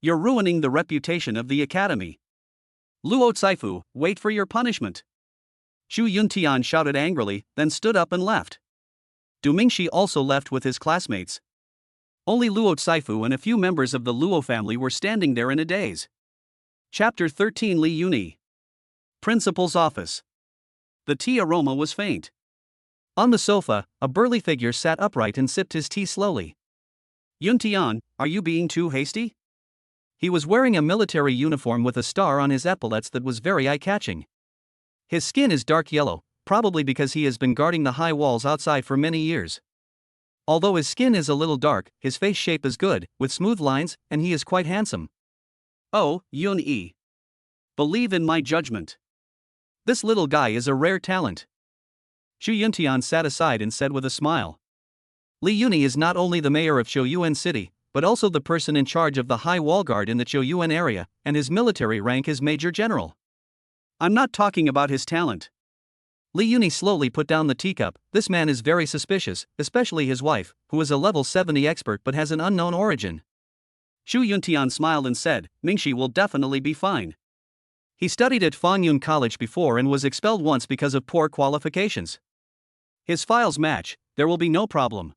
You're ruining the reputation of the academy. Luo Caifu, wait for your punishment. Xu Yuntian shouted angrily, then stood up and left. Du Mingxi also left with his classmates. Only Luo Caifu and a few members of the Luo family were standing there in a daze. Chapter 13 Li Yuni. Principal's office. The tea aroma was faint. On the sofa, a burly figure sat upright and sipped his tea slowly. Yuntian, are you being too hasty? He was wearing a military uniform with a star on his epaulets that was very eye-catching. His skin is dark yellow, probably because he has been guarding the high walls outside for many years. Although his skin is a little dark, his face shape is good, with smooth lines, and he is quite handsome. Oh, Yun-yi. Believe in my judgment. This little guy is a rare talent. Xu Yuntian sat aside and said with a smile. Li Yuni is not only the mayor of Qiuyuan City, but also the person in charge of the high wall guard in the Qiuyuan area, and his military rank is Major General. I'm not talking about his talent. Li Yuni slowly put down the teacup. This man is very suspicious, especially his wife, who is a level 70 expert but has an unknown origin. Xu Yuntian smiled and said, Mingxi will definitely be fine. He studied at Fangyun College before and was expelled once because of poor qualifications. His files match, there will be no problem.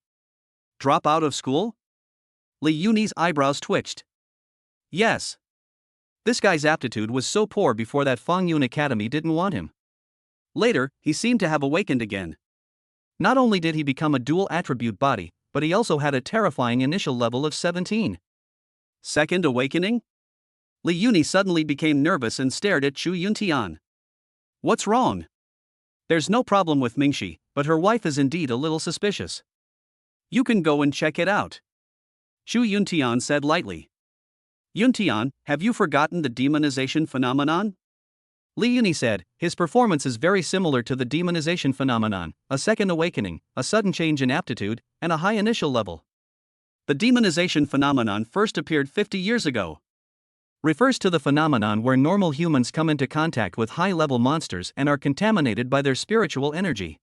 Drop out of school? Li Yuni's eyebrows twitched. Yes. This guy's aptitude was so poor before that Fangyun Academy didn't want him. Later, he seemed to have awakened again. Not only did he become a dual attribute body, but he also had a terrifying initial level of 17. Second awakening? Li Yuni suddenly became nervous and stared at Xu Yuntian. What's wrong? There's no problem with Mingxi, but her wife is indeed a little suspicious. You can go and check it out. Xu Yuntian said lightly. Yuntian, have you forgotten the demonization phenomenon? Li Yuni said, his performance is very similar to the demonization phenomenon, a second awakening, a sudden change in aptitude, and a high initial level. The demonization phenomenon first appeared 50 years ago. Refers to the phenomenon where normal humans come into contact with high-level monsters and are contaminated by their spiritual energy.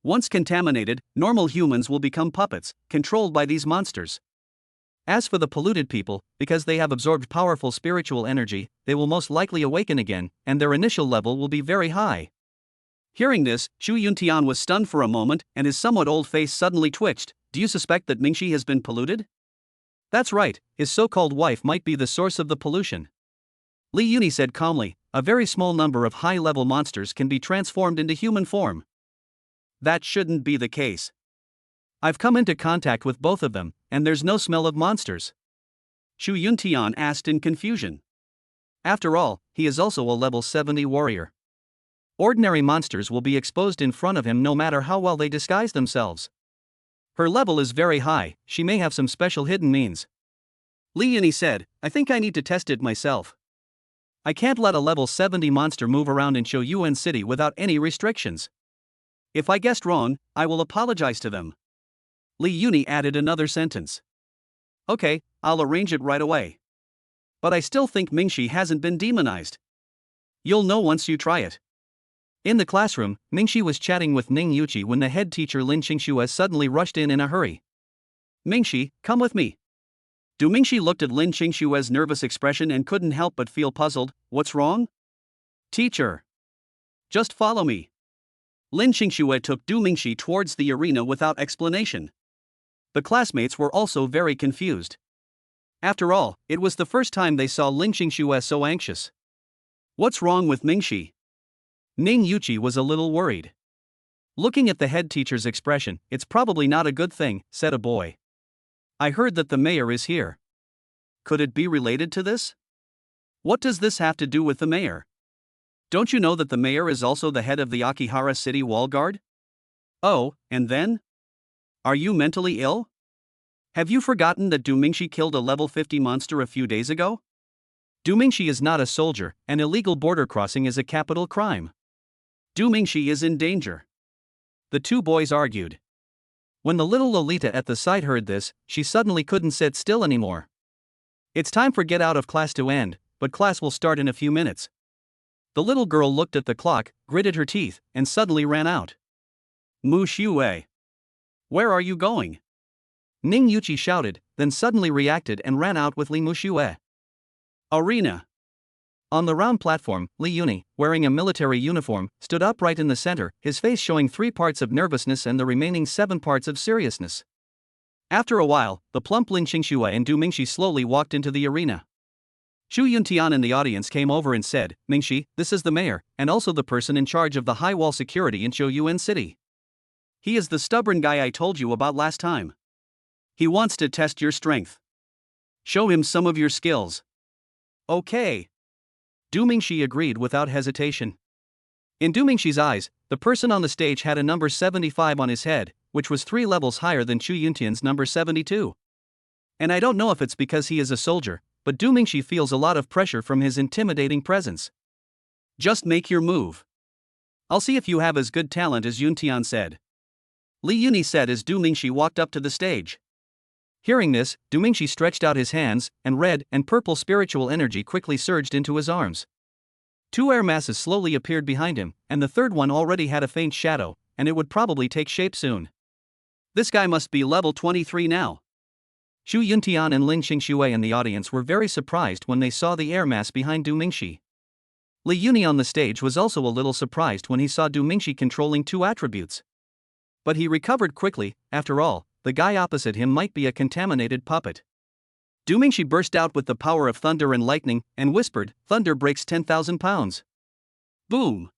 Once contaminated, normal humans will become puppets, controlled by these monsters. As for the polluted people, because they have absorbed powerful spiritual energy, they will most likely awaken again, and their initial level will be very high. Hearing this, Xu Yuntian was stunned for a moment, and his somewhat old face suddenly twitched. Do you suspect that Mingxi has been polluted? That's right, his so-called wife might be the source of the pollution. Li Yuni said calmly, a very small number of high-level monsters can be transformed into human form. That shouldn't be the case. I've come into contact with both of them, and there's no smell of monsters. Xu Yuntian asked in confusion. After all, he is also a level 70 warrior. Ordinary monsters will be exposed in front of him no matter how well they disguise themselves. Her level is very high, she may have some special hidden means. Li Yuni said, I think I need to test it myself. I can't let a level 70 monster move around in Shouyuan City without any restrictions. If I guessed wrong, I will apologize to them. Li Yuni added another sentence. Okay, I'll arrange it right away. But I still think Mingxi hasn't been demonized. You'll know once you try it. In the classroom, Mingxi was chatting with Ning Yuqi when the head teacher Lin Qingxue suddenly rushed in a hurry. Mingxi, come with me. Mingxi looked at Lin Qingshue's nervous expression and couldn't help but feel puzzled. What's wrong? Teacher. Just follow me. Lin Qingxue took Mingxi towards the arena without explanation. The classmates were also very confused. After all, it was the first time they saw Lin Qingxue so anxious. What's wrong with Mingxi? Ning Yuqi was a little worried. Looking at the head teacher's expression, it's probably not a good thing, said a boy. I heard that the mayor is here. Could it be related to this? What does this have to do with the mayor? Don't you know that the mayor is also the head of the Akihara City Wall Guard? Oh, and then? Are you mentally ill? Have you forgotten that Mingxi killed a level 50 monster a few days ago? Mingxi is not a soldier, and illegal border crossing is a capital crime. Mingxi is in danger. The two boys argued. When the little Lolita at the side heard this, she suddenly couldn't sit still anymore. It's time for get out of class to end, but class will start in a few minutes. The little girl looked at the clock, gritted her teeth, and suddenly ran out. Mu Xiue. Where are you going? Ning Yuqi shouted, then suddenly reacted and ran out with Li Muxue. Arena. On the round platform, Li Yuni, wearing a military uniform, stood upright in the center, his face showing 3 parts of nervousness and the remaining 7 parts of seriousness. After a while, the plump Lin Qingxue and Mingxi slowly walked into the arena. Xu Yuntian in the audience came over and said, Mingxi, this is the mayor, and also the person in charge of the high wall security in Shouyuan City. He is the stubborn guy I told you about last time. He wants to test your strength. Show him some of your skills. Okay. Mingxi agreed without hesitation. In Mingxi's eyes, the person on the stage had a number 75 on his head, which was 3 levels higher than Xu Yuntian's number 72. And I don't know if it's because he is a soldier, but Mingxi feels a lot of pressure from his intimidating presence. Just make your move. I'll see if you have as good talent as Yuntian said. Li Yuni said as Mingxi walked up to the stage. Hearing this, Mingxi stretched out his hands, and red and purple spiritual energy quickly surged into his arms. Two air masses slowly appeared behind him, and the third one already had a faint shadow, and it would probably take shape soon. This guy must be level 23 now. Xu Yuntian and Lin Xingxue in the audience were very surprised when they saw the air mass behind Du Mingxi. Li Yuni on the stage was also a little surprised when he saw Du Mingxi controlling two attributes. But he recovered quickly. After all, the guy opposite him might be a contaminated puppet. Du Mingxi burst out with the power of thunder and lightning and whispered, "Thunder breaks 10,000 pounds." Boom!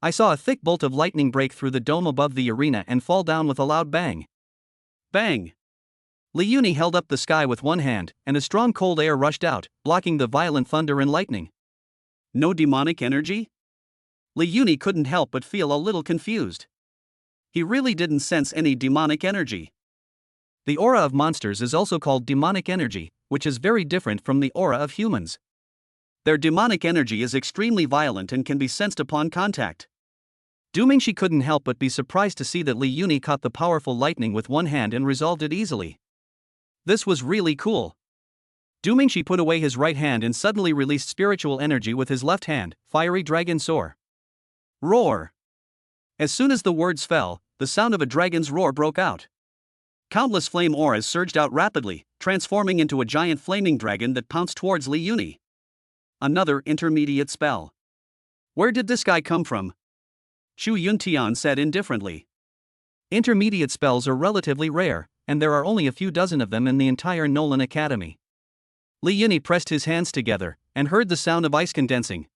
I saw a thick bolt of lightning break through the dome above the arena and fall down with a loud bang. Bang! Li Yuni held up the sky with one hand, and a strong cold air rushed out, blocking the violent thunder and lightning. No demonic energy? Li Yuni couldn't help but feel a little confused. He really didn't sense any demonic energy. The aura of monsters is also called demonic energy, which is very different from the aura of humans. Their demonic energy is extremely violent and can be sensed upon contact. Du Mingxi couldn't help but be surprised to see that Li Yuni caught the powerful lightning with one hand and resolved it easily. This was really cool. Du Mingxi put away his right hand and suddenly released spiritual energy with his left hand, fiery dragon soar. Roar! As soon as the words fell, the sound of a dragon's roar broke out. Countless flame auras surged out rapidly, transforming into a giant flaming dragon that pounced towards Li Yuni. Another intermediate spell. Where did this guy come from? Xu Yuntian said indifferently. Intermediate spells are relatively rare, and there are only a few dozen of them in the entire Nolan Academy. Li Yuni pressed his hands together, and heard the sound of ice condensing.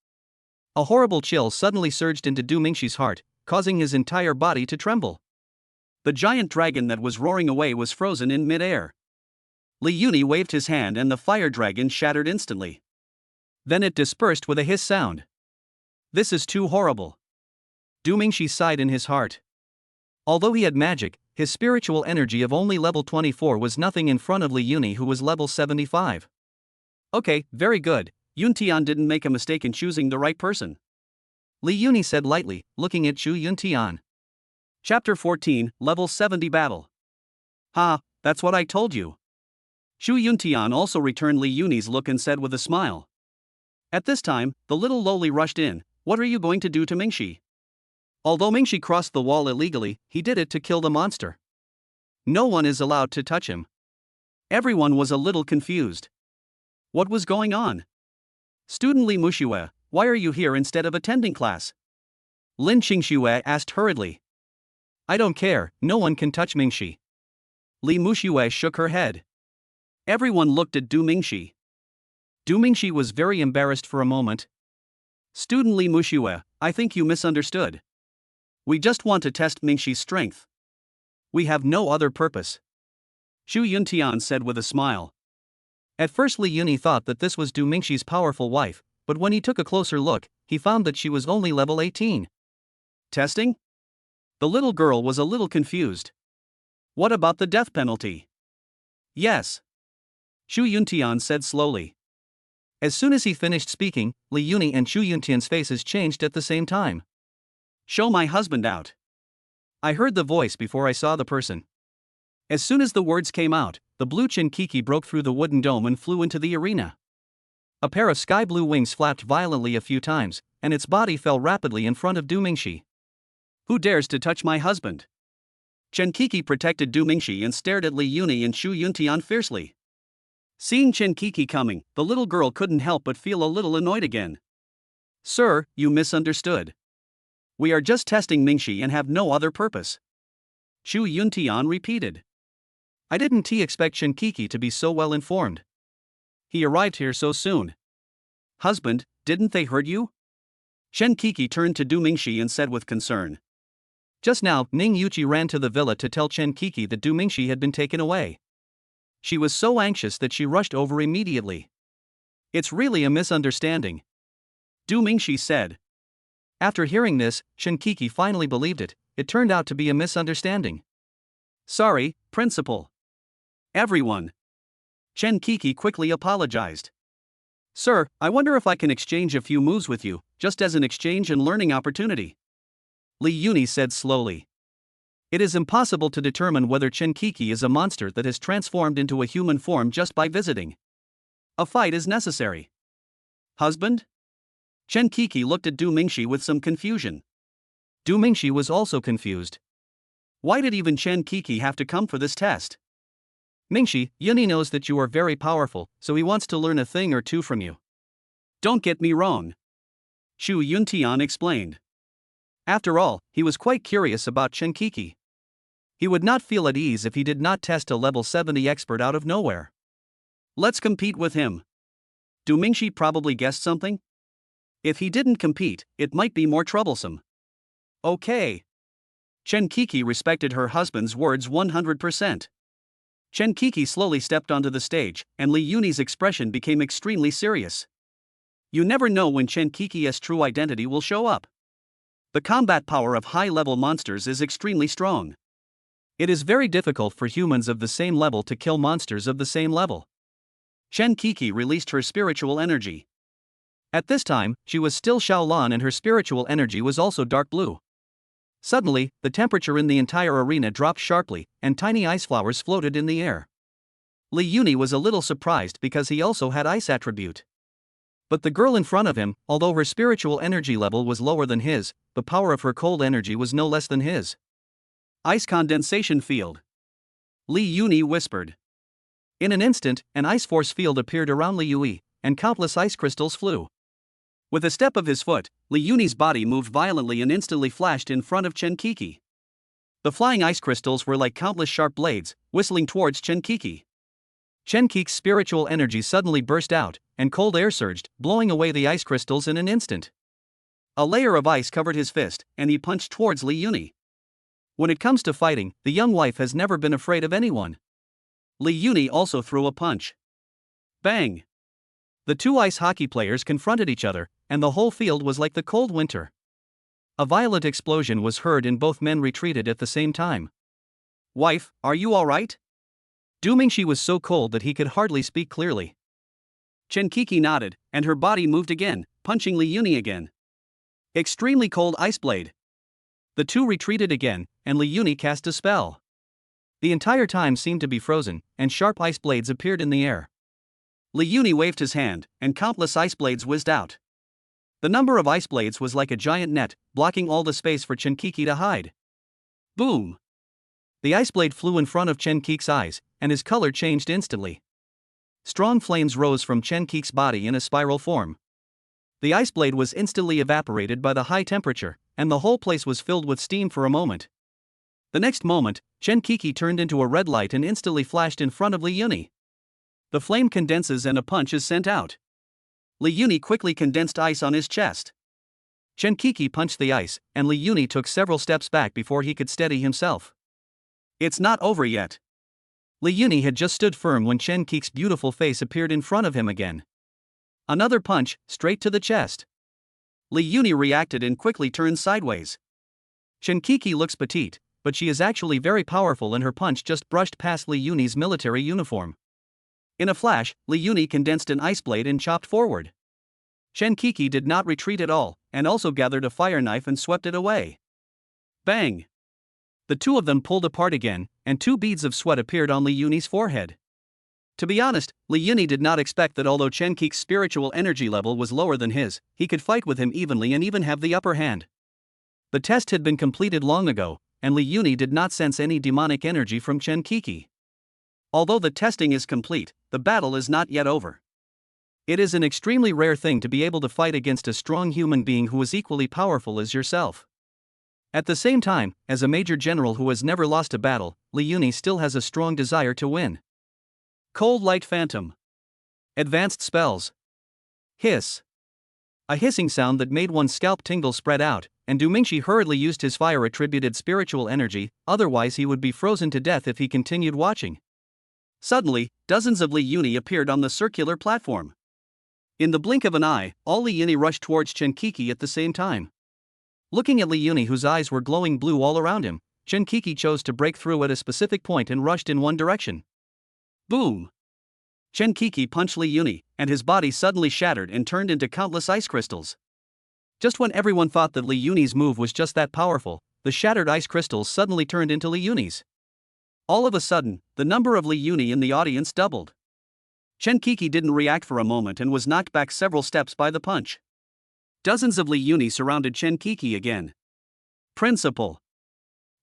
A horrible chill suddenly surged into Du Mingxi's heart, causing his entire body to tremble. The giant dragon that was roaring away was frozen in mid-air. Li Yuni waved his hand and the fire dragon shattered instantly. Then it dispersed with a hiss sound. This is too horrible. Du Mingxi sighed in his heart. Although he had magic, his spiritual energy of only level 24 was nothing in front of Li Yuni, who was level 75. Okay, very good. Yuntian didn't make a mistake in choosing the right person. Li Yuni said lightly, looking at Xu Yuntian. Chapter 14, Level 70 Battle. Ha, that's what I told you. Xu Yuntian also returned Li Yuni's look and said with a smile. At this time, the little lowly rushed in. What are you going to do to Mingxi? Although Mingxi crossed the wall illegally, he did it to kill the monster. No one is allowed to touch him. Everyone was a little confused. What was going on? Student Li Muxue, why are you here instead of attending class? Lin Xingxue asked hurriedly. I don't care, no one can touch Mingxi. Li Muxue shook her head. Everyone looked at Du Mingxi. Du Mingxi was very embarrassed for a moment. Student Li Muxue, I think you misunderstood. We just want to test Mingxi's strength. We have no other purpose. Xu Yuntian said with a smile. At first Li Yuni thought that this was Du Mingxi's powerful wife, but when he took a closer look, he found that she was only level 18. Testing? The little girl was a little confused. What about the death penalty? Yes. Xu Yuntian said slowly. As soon as he finished speaking, Li Yuni and Xu Yuntian's faces changed at the same time. Show my husband out. I heard the voice before I saw the person. As soon as the words came out, the blue Chinkiki broke through the wooden dome and flew into the arena. A pair of sky blue wings flapped violently a few times, and its body fell rapidly in front of Du Mingxi. Who dares to touch my husband? Chinkiki protected Du Mingxi and stared at Li Yuni and Xu Yuntian fiercely. Seeing Chinkiki coming, the little girl couldn't help but feel a little annoyed again. Sir, you misunderstood. We are just testing Mingxi and have no other purpose. Xu Yuntian repeated. I didn't expect Chinkiki to be so well informed. He arrived here so soon. Husband, didn't they hurt you? Chinkiki turned to Du Mingxi and said with concern. Just now, Ning Yuqi ran to the villa to tell Chinkiki that Du Mingxi had been taken away. She was so anxious that she rushed over immediately. It's really a misunderstanding. Du Mingxi said. After hearing this, Chinkiki finally believed it. It turned out to be a misunderstanding. Sorry, Principal. Everyone. Chinkiki quickly apologized. Sir, I wonder if I can exchange a few moves with you, just as an exchange and learning opportunity. Li Yuni said slowly. It is impossible to determine whether Chinkiki is a monster that has transformed into a human form just by visiting. A fight is necessary. Husband? Chen Qi looked at Du Mingxi with some confusion. Du Mingxi was also confused. Why did even Chen Qi have to come for this test? Mingxi, Yuni knows that you are very powerful, so he wants to learn a thing or two from you. Don't get me wrong. Chu Yuntian explained. After all, he was quite curious about Chen Qi. He would not feel at ease if he did not test a level 70 expert out of nowhere. Let's compete with him. Du Mingxi probably guessed something? If he didn't compete, it might be more troublesome. Okay. Chen Qi respected her husband's words 100%. Chen Qi slowly stepped onto the stage, and Li Yuni's expression became extremely serious. You never know when Chen Qi's true identity will show up. The combat power of high-level monsters is extremely strong. It is very difficult for humans of the same level to kill monsters of the same level. Chen Qi released her spiritual energy. At this time, she was still Shaolan and her spiritual energy was also dark blue. Suddenly, the temperature in the entire arena dropped sharply, and tiny ice flowers floated in the air. Li Yuni was a little surprised because he also had ice attribute. But the girl in front of him, although her spiritual energy level was lower than his, the power of her cold energy was no less than his. Ice condensation field. Li Yuni whispered. In an instant, an ice force field appeared around Li Yui, and countless ice crystals flew. With a step of his foot, Li Yuni's body moved violently and instantly flashed in front of Chen Qi. The flying ice crystals were like countless sharp blades, whistling towards Chen Qi. Chen Qi's spiritual energy suddenly burst out, and cold air surged, blowing away the ice crystals in an instant. A layer of ice covered his fist, and he punched towards Li Yuni. When it comes to fighting, the young wife has never been afraid of anyone. Li Yuni also threw a punch. Bang! The two ice hockey players confronted each other, and the whole field was like the cold winter. A violent explosion was heard and both men retreated at the same time. Wife, are you alright? Du Mingxi was so cold that he could hardly speak clearly. Chen Qi nodded, and her body moved again, punching Li Yuni again. Extremely cold ice blade. The two retreated again, and Li Yuni cast a spell. The entire time seemed to be frozen, and sharp ice blades appeared in the air. Li Yuni waved his hand, and countless ice blades whizzed out. The number of ice blades was like a giant net, blocking all the space for Chen Qi to hide. Boom! The ice blade flew in front of Chen Qi's eyes, and his color changed instantly. Strong flames rose from Chen Qi's body in a spiral form. The ice blade was instantly evaporated by the high temperature, and the whole place was filled with steam for a moment. The next moment, Chen Qi turned into a red light and instantly flashed in front of Li Yuni. The flame condenses and a punch is sent out. Li Yuni quickly condensed ice on his chest. Chen Qi punched the ice, and Li Yuni took several steps back before he could steady himself. It's not over yet. Li Yuni had just stood firm when Chen Qi's beautiful face appeared in front of him again. Another punch, straight to the chest. Li Yuni reacted and quickly turned sideways. Chen Qi looks petite, but she is actually very powerful and her punch just brushed past Li Yuni's military uniform. In a flash, Li Yuni condensed an ice blade and chopped forward. Chen Qi did not retreat at all, and also gathered a fire knife and swept it away. Bang! The two of them pulled apart again, and 2 beads of sweat appeared on Li Yuni's forehead. To be honest, Li Yuni did not expect that although Chen Qi's spiritual energy level was lower than his, he could fight with him evenly and even have the upper hand. The test had been completed long ago, and Li Yuni did not sense any demonic energy from Chen Qi. Although the testing is complete, the battle is not yet over. It is an extremely rare thing to be able to fight against a strong human being who is equally powerful as yourself. At the same time, as a major general who has never lost a battle, Li Yuni still has a strong desire to win. Cold Light Phantom. Advanced Spells. Hiss. A hissing sound that made one's scalp tingle spread out, and Du Mingxi hurriedly used his fire-attributed spiritual energy, otherwise he would be frozen to death if he continued watching. Suddenly, dozens of Li Yuni appeared on the circular platform. In the blink of an eye, all Li Yuni rushed towards Chen Qi at the same time. Looking at Li Yuni, whose eyes were glowing blue all around him, Chen Qi chose to break through at a specific point and rushed in one direction. Boom! Chen Qi punched Li Yuni, and his body suddenly shattered and turned into countless ice crystals. Just when everyone thought that Li Yuni's move was just that powerful, the shattered ice crystals suddenly turned into Li Yuni's. All of a sudden, the number of Li Yuni in the audience doubled. Chen Qi didn't react for a moment and was knocked back several steps by the punch. Dozens of Li Yuni surrounded Chen Kiki again. Principal.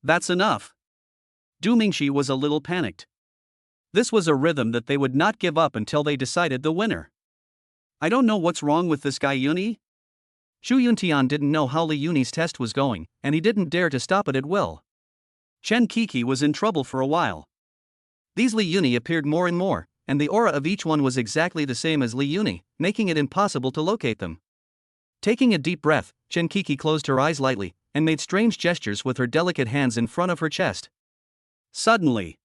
That's enough. Du Mingxi was a little panicked. This was a rhythm that they would not give up until they decided the winner. I don't know what's wrong with this guy Yuni. Xu Yuntian didn't know how Li Yuni's test was going, and he didn't dare to stop it at will. Chen Kiki was in trouble for a while. These Li Yuni appeared more and more, and the aura of each one was exactly the same as Li Yuni, making it impossible to locate them. Taking a deep breath, Chen Kiki closed her eyes lightly, and made strange gestures with her delicate hands in front of her chest. Suddenly,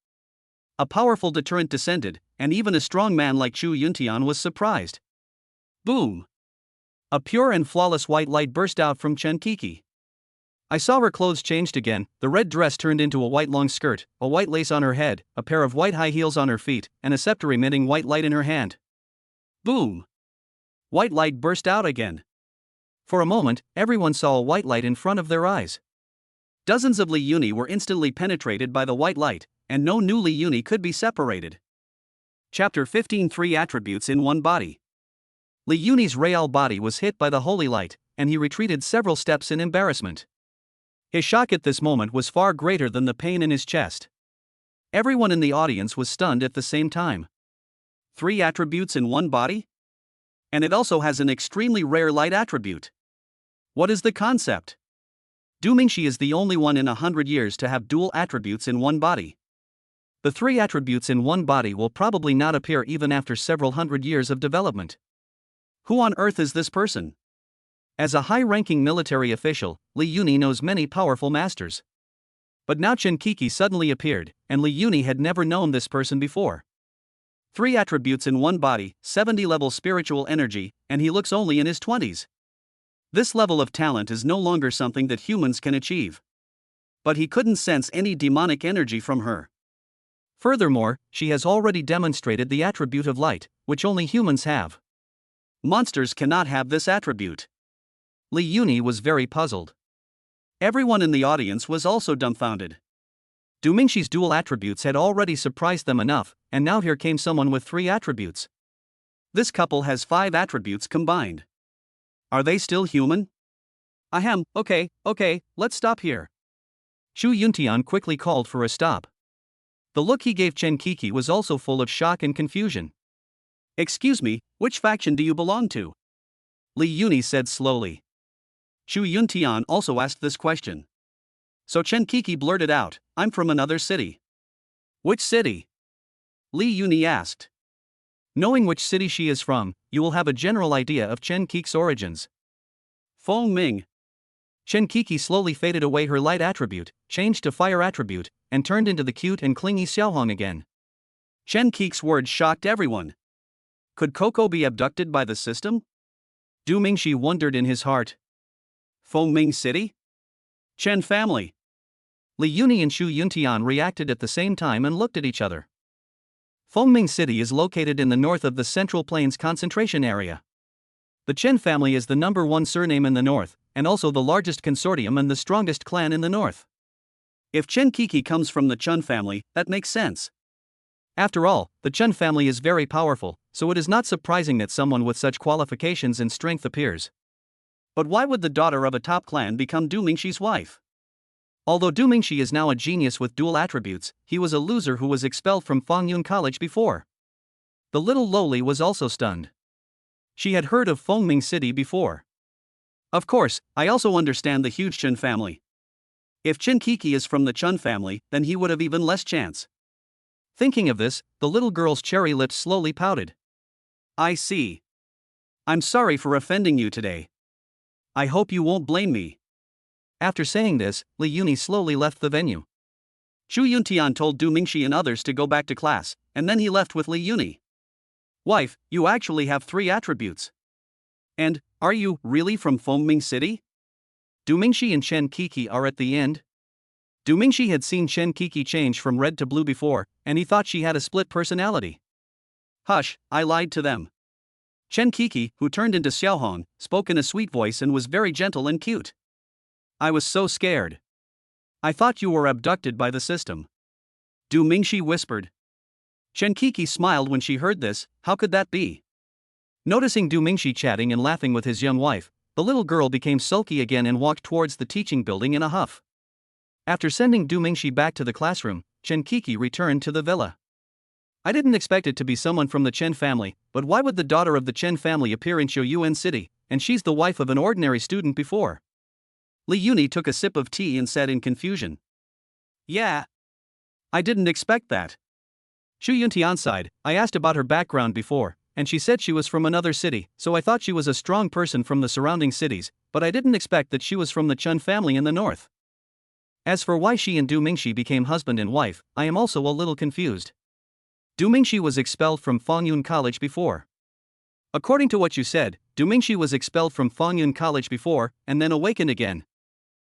a powerful deterrent descended, and even a strong man like Xu Yuntian was surprised. Boom! A pure and flawless white light burst out from Chen Kiki. I saw her clothes changed again, the red dress turned into a white long skirt, a white lace on her head, a pair of white high heels on her feet, and a scepter emitting white light in her hand. Boom! White light burst out again. For a moment, everyone saw a white light in front of their eyes. Dozens of Li Yuni were instantly penetrated by the white light, and no new Li Yuni could be separated. Chapter 15 3 Attributes in One Body. Li Yuni's real body was hit by the holy light, and he retreated several steps in embarrassment. His shock at this moment was far greater than the pain in his chest. Everyone in the audience was stunned at the same time. 3 attributes in one body? And it also has an extremely rare light attribute. What is the concept? Du Mingxi is the only one in 100 years to have dual attributes in one body. The 3 attributes in one body will probably not appear even after several hundred years of development. Who on earth is this person? As a high-ranking military official, Li Yuni knows many powerful masters. But now Chen Kiki suddenly appeared, and Li Yuni had never known this person before. 3 attributes in one body, 70-level spiritual energy, and he looks only in his 20s. This level of talent is no longer something that humans can achieve. But he couldn't sense any demonic energy from her. Furthermore, she has already demonstrated the attribute of light, which only humans have. Monsters cannot have this attribute. Li Yuni was very puzzled. Everyone in the audience was also dumbfounded. Du Mingxi's dual attributes had already surprised them enough, and now here came someone with 3 attributes. This couple has 5 attributes combined. Are they still human? Ahem, okay, let's stop here. Xu Yuntian quickly called for a stop. The look he gave Chen Kiki was also full of shock and confusion. Excuse me, which faction do you belong to? Li Yuni said slowly. Xu Yuntian also asked this question. So Chen Kiki blurted out, I'm from another city. Which city? Li Yuni asked. Knowing which city she is from, you will have a general idea of Chen Kiki's origins. Feng Ming. Chen Kiki slowly faded away her light attribute, changed to fire attribute, and turned into the cute and clingy Xiaohong again. Chen Kiki's words shocked everyone. Could Coco be abducted by the system? Du Mingxi wondered in his heart. Feng Ming City? Chen family. Li Yuni and Xu Yuntian reacted at the same time and looked at each other. Feng Ming City is located in the north of the Central Plains concentration area. The Chen family is the #1 surname in the north, and also the largest consortium and the strongest clan in the north. If Chen Kiki comes from the Chen family, that makes sense. After all, the Chen family is very powerful, so it is not surprising that someone with such qualifications and strength appears. But why would the daughter of a top clan become Du Mingxi's wife? Although Du Mingxi is now a genius with dual attributes, he was a loser who was expelled from Fengyun College before. The little lowly was also stunned. She had heard of Feng Ming City before. Of course, I also understand the huge Chen family. If Chen Kiki is from the Chen family, then he would have even less chance. Thinking of this, the little girl's cherry lips slowly pouted. I see. I'm sorry for offending you today. I hope you won't blame me. After saying this, Li Yuni slowly left the venue. Xu Yuntian told Du Mingxi and others to go back to class, and then he left with Li Yuni. Wife, you actually have 3 attributes. And, are you really from Feng Ming City? Du Mingxi and Chen Kiki are at the end. Du Mingxi had seen Chen Kiki change from red to blue before, and he thought she had a split personality. Hush, I lied to them. Chen Kiki, who turned into Xiaohong, spoke in a sweet voice and was very gentle and cute. I was so scared. I thought you were abducted by the system. Du Mingxi whispered. Chen Kiki smiled when she heard this. How could that be? Noticing Du Mingxi chatting and laughing with his young wife, the little girl became sulky again and walked towards the teaching building in a huff. After sending Du Mingxi back to the classroom, Chen Kiki returned to the villa. I didn't expect it to be someone from the Chen family, but why would the daughter of the Chen family appear in Shouyuan City, and she's the wife of an ordinary student before? Li Yuni took a sip of tea and said in confusion. Yeah. I didn't expect that. Shu Yuntian sighed. I asked about her background before, and she said she was from another city, so I thought she was a strong person from the surrounding cities, but I didn't expect that she was from the Chen family in the north. As for why she and Du Mingxi became husband and wife, I am also a little confused. Du Mingxi was expelled from Fengyun College before. According to what you said, Du Mingxi was expelled from Fengyun College before, and then awakened again.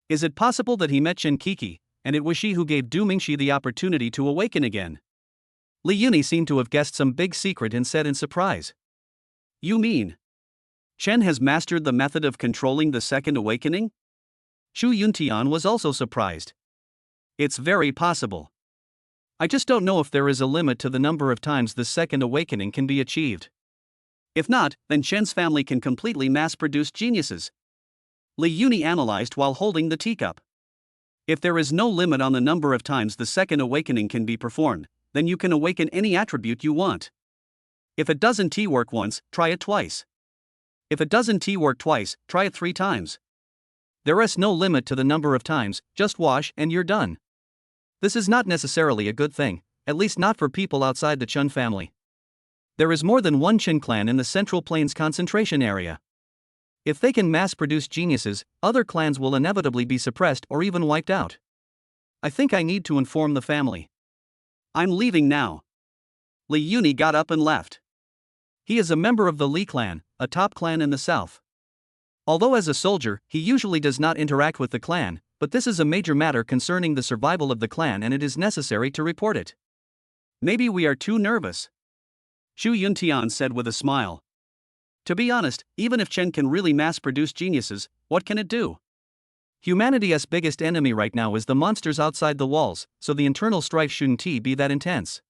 Is it possible that he met Chen Kiki, and it was she who gave Du Mingxi the opportunity to awaken again? Li Yuni seemed to have guessed some big secret and said in surprise. You mean Chen has mastered the method of controlling the second awakening? Shu Yuntian was also surprised. It's very possible. I just don't know if there is a limit to the number of times the second awakening can be achieved. If not, then Chen's family can completely mass-produce geniuses. Li Yuni analyzed while holding the teacup. If there is no limit on the number of times the second awakening can be performed, then you can awaken any attribute you want. If it doesn't work once, try it twice. If it doesn't work twice, try it 3 times. There is no limit to the number of times, just wash and you're done. This is not necessarily a good thing, at least not for people outside the Chen family. There is more than one Chen clan in the Central Plains concentration area. If they can mass-produce geniuses, other clans will inevitably be suppressed or even wiped out. I think I need to inform the family. I'm leaving now. Li Yuni got up and left. He is a member of the Li clan, a top clan in the south. Although as a soldier, he usually does not interact with the clan, but this is a major matter concerning the survival of the clan and it is necessary to report it. Maybe we are too nervous. Shu Yuntian said with a smile. To be honest, even if Chen can really mass-produce geniuses, what can it do? Humanity's biggest enemy right now is the monsters outside the walls, so the internal strife shouldn't be that intense.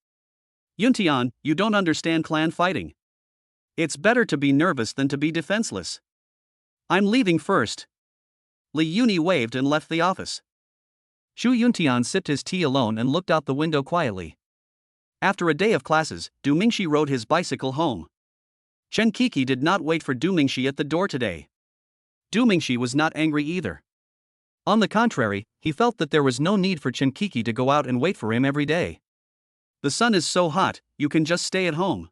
Yuntian, you don't understand clan fighting. It's better to be nervous than to be defenseless. I'm leaving first. Li Yuni waved and left the office. Shu Yuntian sipped his tea alone and looked out the window quietly. After a day of classes, Du Mingxi rode his bicycle home. Chen Kiki did not wait for Du Mingxi at the door today. Du Mingxi was not angry either. On the contrary, he felt that there was no need for Chen Kiki to go out and wait for him every day. The sun is so hot, you can just stay at home.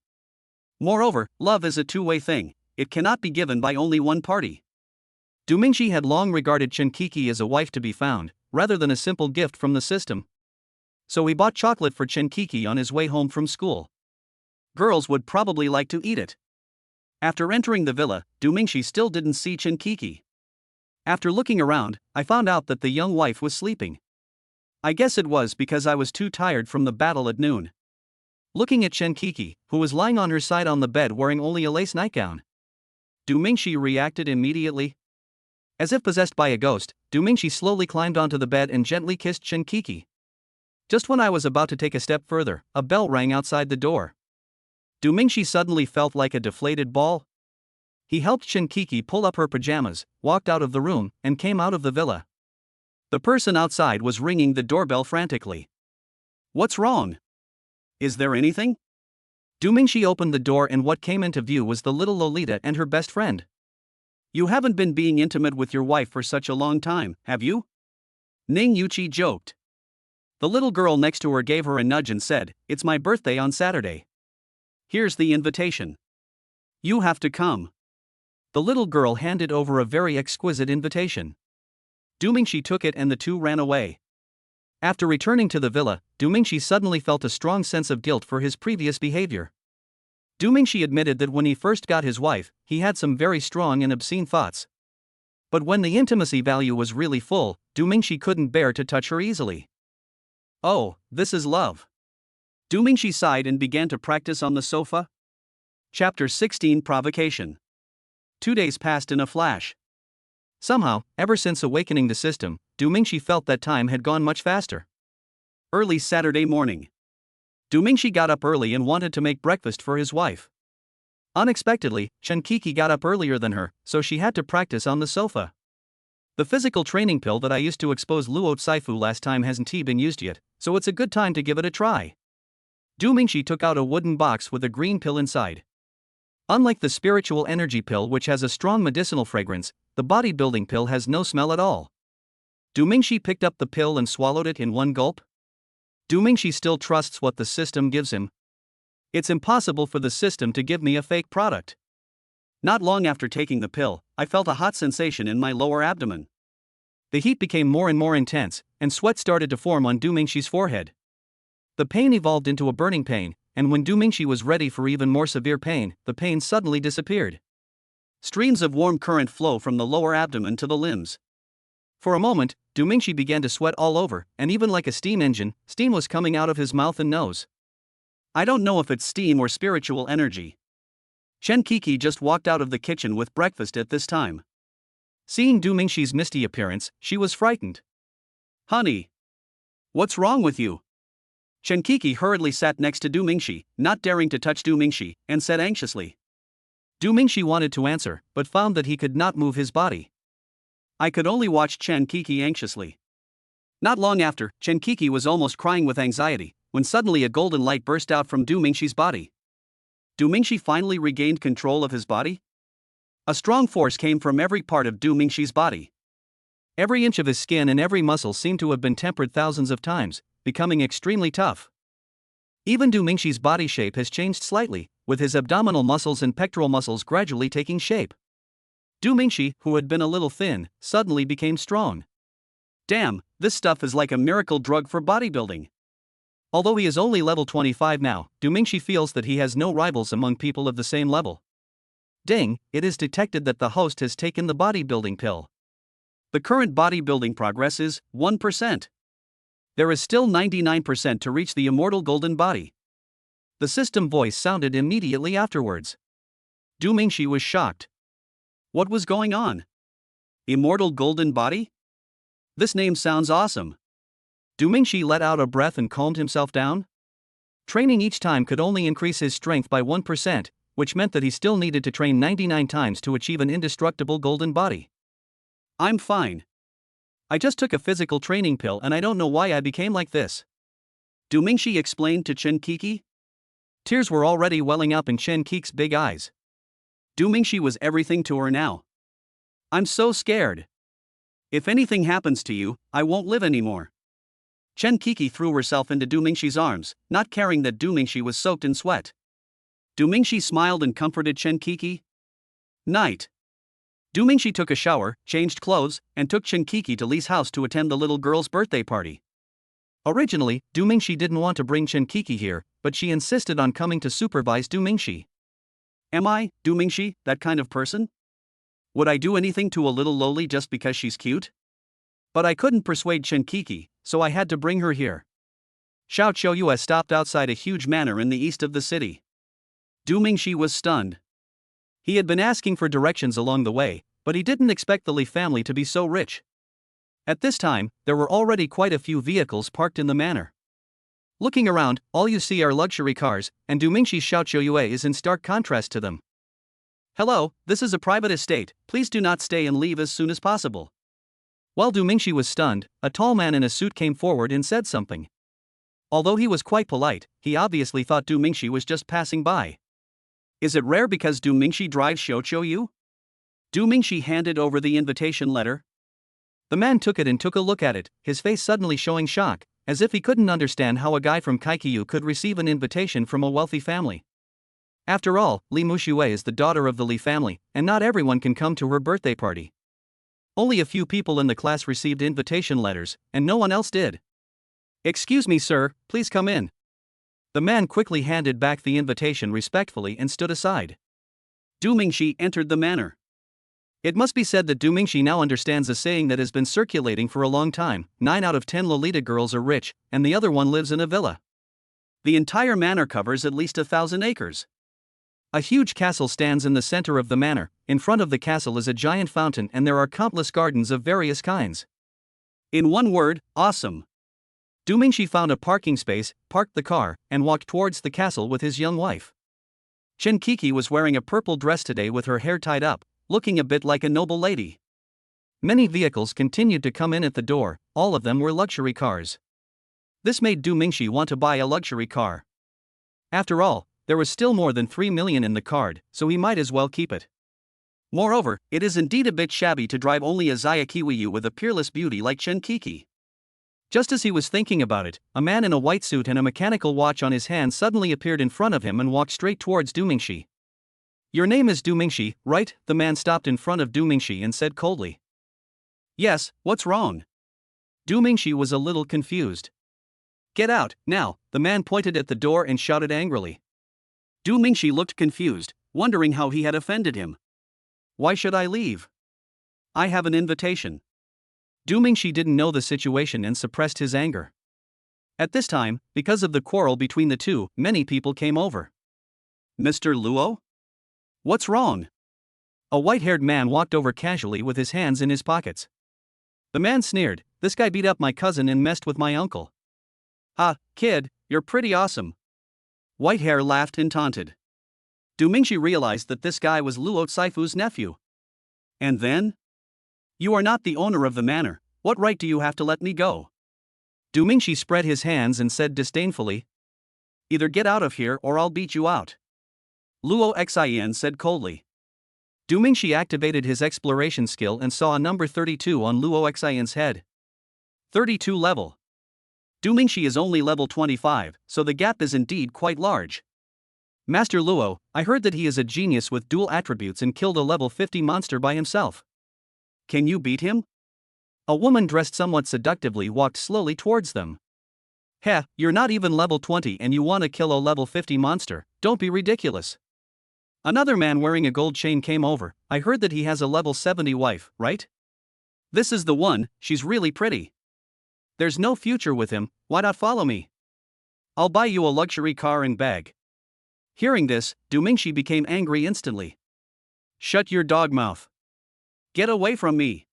Moreover, love is a two-way thing, it cannot be given by only one party. Du Mingxi had long regarded Chen Kiki as a wife to be found, rather than a simple gift from the system. So he bought chocolate for Chen Kiki on his way home from school. Girls would probably like to eat it. After entering the villa, Du Mingxi still didn't see Chen Kiki. After looking around, I found out that the young wife was sleeping. I guess it was because I was too tired from the battle at noon. Looking at Chen Kiki, who was lying on her side on the bed wearing only a lace nightgown. Du Mingxi reacted immediately. As if possessed by a ghost, Du Mingxi slowly climbed onto the bed and gently kissed Chen Kiki. Just when I was about to take a step further, a bell rang outside the door. Du Mingxi suddenly felt like a deflated ball. He helped Chen Kiki pull up her pajamas, walked out of the room, and came out of the villa. The person outside was ringing the doorbell frantically. What's wrong? Is there anything? Du Mingxi opened the door and what came into view was the little Lolita and her best friend. You haven't been being intimate with your wife for such a long time, have you? Ning Yuqi joked. The little girl next to her gave her a nudge and said, It's my birthday on Saturday. Here's the invitation. You have to come. The little girl handed over a very exquisite invitation. Du Mingxi took it and the two ran away. After returning to the villa, Du Mingxi suddenly felt a strong sense of guilt for his previous behavior. Du Mingxi admitted that when he first got his wife, he had some very strong and obscene thoughts. But when the intimacy value was really full, Du Mingxi couldn't bear to touch her easily. Oh, this is love. Du Mingxi sighed and began to practice on the sofa. Chapter 16 Provocation. 2 days passed in a flash. Somehow, ever since awakening the system, Du Mingxi felt that time had gone much faster. Early Saturday morning. Du Mingxi got up early and wanted to make breakfast for his wife. Unexpectedly, Chenkiki got up earlier than her, so she had to practice on the sofa. The physical training pill that I used to expose Luo Saifu last time hasn't been used yet, so it's a good time to give it a try. Du Mingxi took out a wooden box with a green pill inside. Unlike the spiritual energy pill, which has a strong medicinal fragrance, the bodybuilding pill has no smell at all. Du Mingxi picked up the pill and swallowed it in one gulp. Du Mingxi still trusts what the system gives him. It's impossible for the system to give me a fake product. Not long after taking the pill, I felt a hot sensation in my lower abdomen. The heat became more and more intense, and sweat started to form on Du Mingxi's forehead. The pain evolved into a burning pain, and when Du Mingxi was ready for even more severe pain, the pain suddenly disappeared. Streams of warm current flow from the lower abdomen to the limbs. For a moment, Du Mingxi began to sweat all over, and even like a steam engine, steam was coming out of his mouth and nose. I don't know if it's steam or spiritual energy. Chenkiki just walked out of the kitchen with breakfast at this time. Seeing Du Mingxi's misty appearance, she was frightened. "Honey, what's wrong with you?" Chenkiki hurriedly sat next to Du Mingxi, not daring to touch Du Mingxi, and said anxiously. Du Mingxi wanted to answer, but found that he could not move his body. I could only watch Chenkiki anxiously. Not long after, Chenkiki was almost crying with anxiety, when suddenly a golden light burst out from Du Mingxi's body. Du Mingxi finally regained control of his body? A strong force came from every part of Du Mingxi's body. Every inch of his skin and every muscle seemed to have been tempered thousands of times, becoming extremely tough. Even Du Mingxi's body shape has changed slightly, with his abdominal muscles and pectoral muscles gradually taking shape. Du Mingxi, who had been a little thin, suddenly became strong. Damn, this stuff is like a miracle drug for bodybuilding. Although he is only level 25 now, Du Mingxi feels that he has no rivals among people of the same level. Ding, it is detected that the host has taken the bodybuilding pill. The current bodybuilding progress is 1%. There is still 99% to reach the immortal golden body. The system voice sounded immediately afterwards. Du Mingxi was shocked. What was going on? Immortal golden body? This name sounds awesome. Du Mingxi let out a breath and calmed himself down. Training each time could only increase his strength by 1%, which meant that he still needed to train 99 times to achieve an indestructible golden body. I'm fine. I just took a physical training pill and I don't know why I became like this. Du Mingxi explained to Chenkiki. Tears were already welling up in Chenkiki's big eyes. Du Mingxi was everything to her now. I'm so scared. If anything happens to you, I won't live anymore. Chenkiki threw herself into Du Mingxi's arms, not caring that Du Mingxi was soaked in sweat. Du Mingxi smiled and comforted Chenkiki. Night. Du Mingxi took a shower, changed clothes, and took Chenkiki to Li's house to attend the little girl's birthday party. Originally, Du Mingxi didn't want to bring Chenkiki here, but she insisted on coming to supervise Du Mingxi. Am I, Du Mingxi, that kind of person? Would I do anything to a little lowly just because she's cute? But I couldn't persuade Chenkiki, so I had to bring her here. Xiao Chouyue stopped outside a huge manor in the east of the city. Du Mingxi was stunned. He had been asking for directions along the way, but he didn't expect the Li family to be so rich. At this time, there were already quite a few vehicles parked in the manor. Looking around, all you see are luxury cars, and Du Mingxi's Xiao Chouyue is in stark contrast to them. Hello, this is a private estate, please do not stay and leave as soon as possible. While Du Mingxi was stunned, a tall man in a suit came forward and said something. Although he was quite polite, he obviously thought Du Mingxi was just passing by. Is it rare because Du Mingxi drives Xiao Chouyue? Du Mingxi handed over the invitation letter. The man took it and took a look at it, his face suddenly showing shock, as if he couldn't understand how a guy from Kaikiu could receive an invitation from a wealthy family. After all, Li Muxue is the daughter of the Li family, and not everyone can come to her birthday party. Only a few people in the class received invitation letters, and no one else did. Excuse me, sir, please come in. The man quickly handed back the invitation respectfully and stood aside. Du Mingxi entered the manor. It must be said that Du Mingxi now understands a saying that has been circulating for a long time: 9 out of 10 Lolita girls are rich, and the other one lives in a villa. The entire manor covers at least 1,000 acres. A huge castle stands in the center of the manor. In front of the castle is a giant fountain and there are countless gardens of various kinds. In one word, awesome. Du Mingxi found a parking space, parked the car, and walked towards the castle with his young wife. Chen Kiki was wearing a purple dress today with her hair tied up, looking a bit like a noble lady. Many vehicles continued to come in at the door, all of them were luxury cars. This made Du Mingxi want to buy a luxury car. After all, there was still more than 3 million in the card, so he might as well keep it. Moreover, it is indeed a bit shabby to drive only a Xia Kiwiyu with a peerless beauty like Chen Kiki. Just as he was thinking about it, a man in a white suit and a mechanical watch on his hand suddenly appeared in front of him and walked straight towards Du Mingxi. "Your name is Du Mingxi, right?" The man stopped in front of Du Mingxi and said coldly. "Yes, what's wrong?" Du Mingxi was a little confused. "Get out, now," the man pointed at the door and shouted angrily. Du Mingxi looked confused, wondering how he had offended him. "Why should I leave? I have an invitation." Du Mingxi didn't know the situation and suppressed his anger. At this time, because of the quarrel between the two, many people came over. "Mr. Luo? What's wrong?" A white-haired man walked over casually with his hands in his pockets. The man sneered, "This guy beat up my cousin and messed with my uncle." "Ha, kid, you're pretty awesome." Whitehair laughed and taunted. Du Mingxi realized that this guy was Luo Saifu's nephew. And then? "You are not the owner of the manor, what right do you have to let me go?" Du Mingxi spread his hands and said disdainfully. "Either get out of here or I'll beat you out." Luo Xian said coldly. Du Mingxi activated his exploration skill and saw a number 32 on Luo Xian's head. 32 level. Du Mingxi is only level 25, so the gap is indeed quite large. "Master Luo, I heard that he is a genius with dual attributes and killed a level 50 monster by himself. Can you beat him?" A woman dressed somewhat seductively walked slowly towards them. "Heh, you're not even level 20 and you want to kill a level 50 monster, don't be ridiculous." Another man wearing a gold chain came over. "I heard that he has a level 70 wife, right? This is the one, she's really pretty. There's no future with him, why not follow me? I'll buy you a luxury car and bag." Hearing this, Du Mingxi became angry instantly. "Shut your dog mouth. Get away from me,"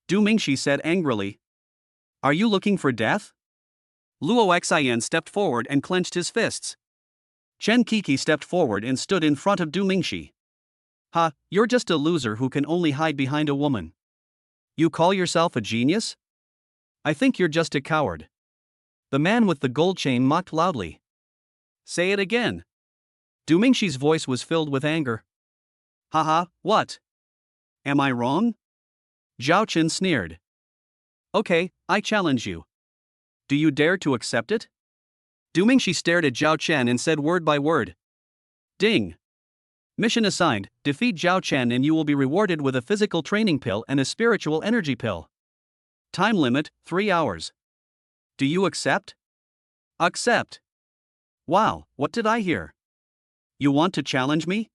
Du Mingxi said angrily. "Are you looking for death?" Luo Xian stepped forward and clenched his fists. Chen Kiki stepped forward and stood in front of Du Mingxi. "Ha, you're just a loser who can only hide behind a woman. You call yourself a genius? I think you're just a coward." The man with the gold chain mocked loudly. "Say it again." Du Mingxi's voice was filled with anger. "Haha, what? Am I wrong?" Zhao Chen sneered. "Okay, I challenge you. Do you dare to accept it?" Du Mingxi stared at Zhao Chen and said word by word. "Ding. Mission assigned, defeat Zhao Chen and you will be rewarded with a physical training pill and a spiritual energy pill. Time limit, 3 hours. Do you accept?" "Accept." "Wow, what did I hear? You want to challenge me?"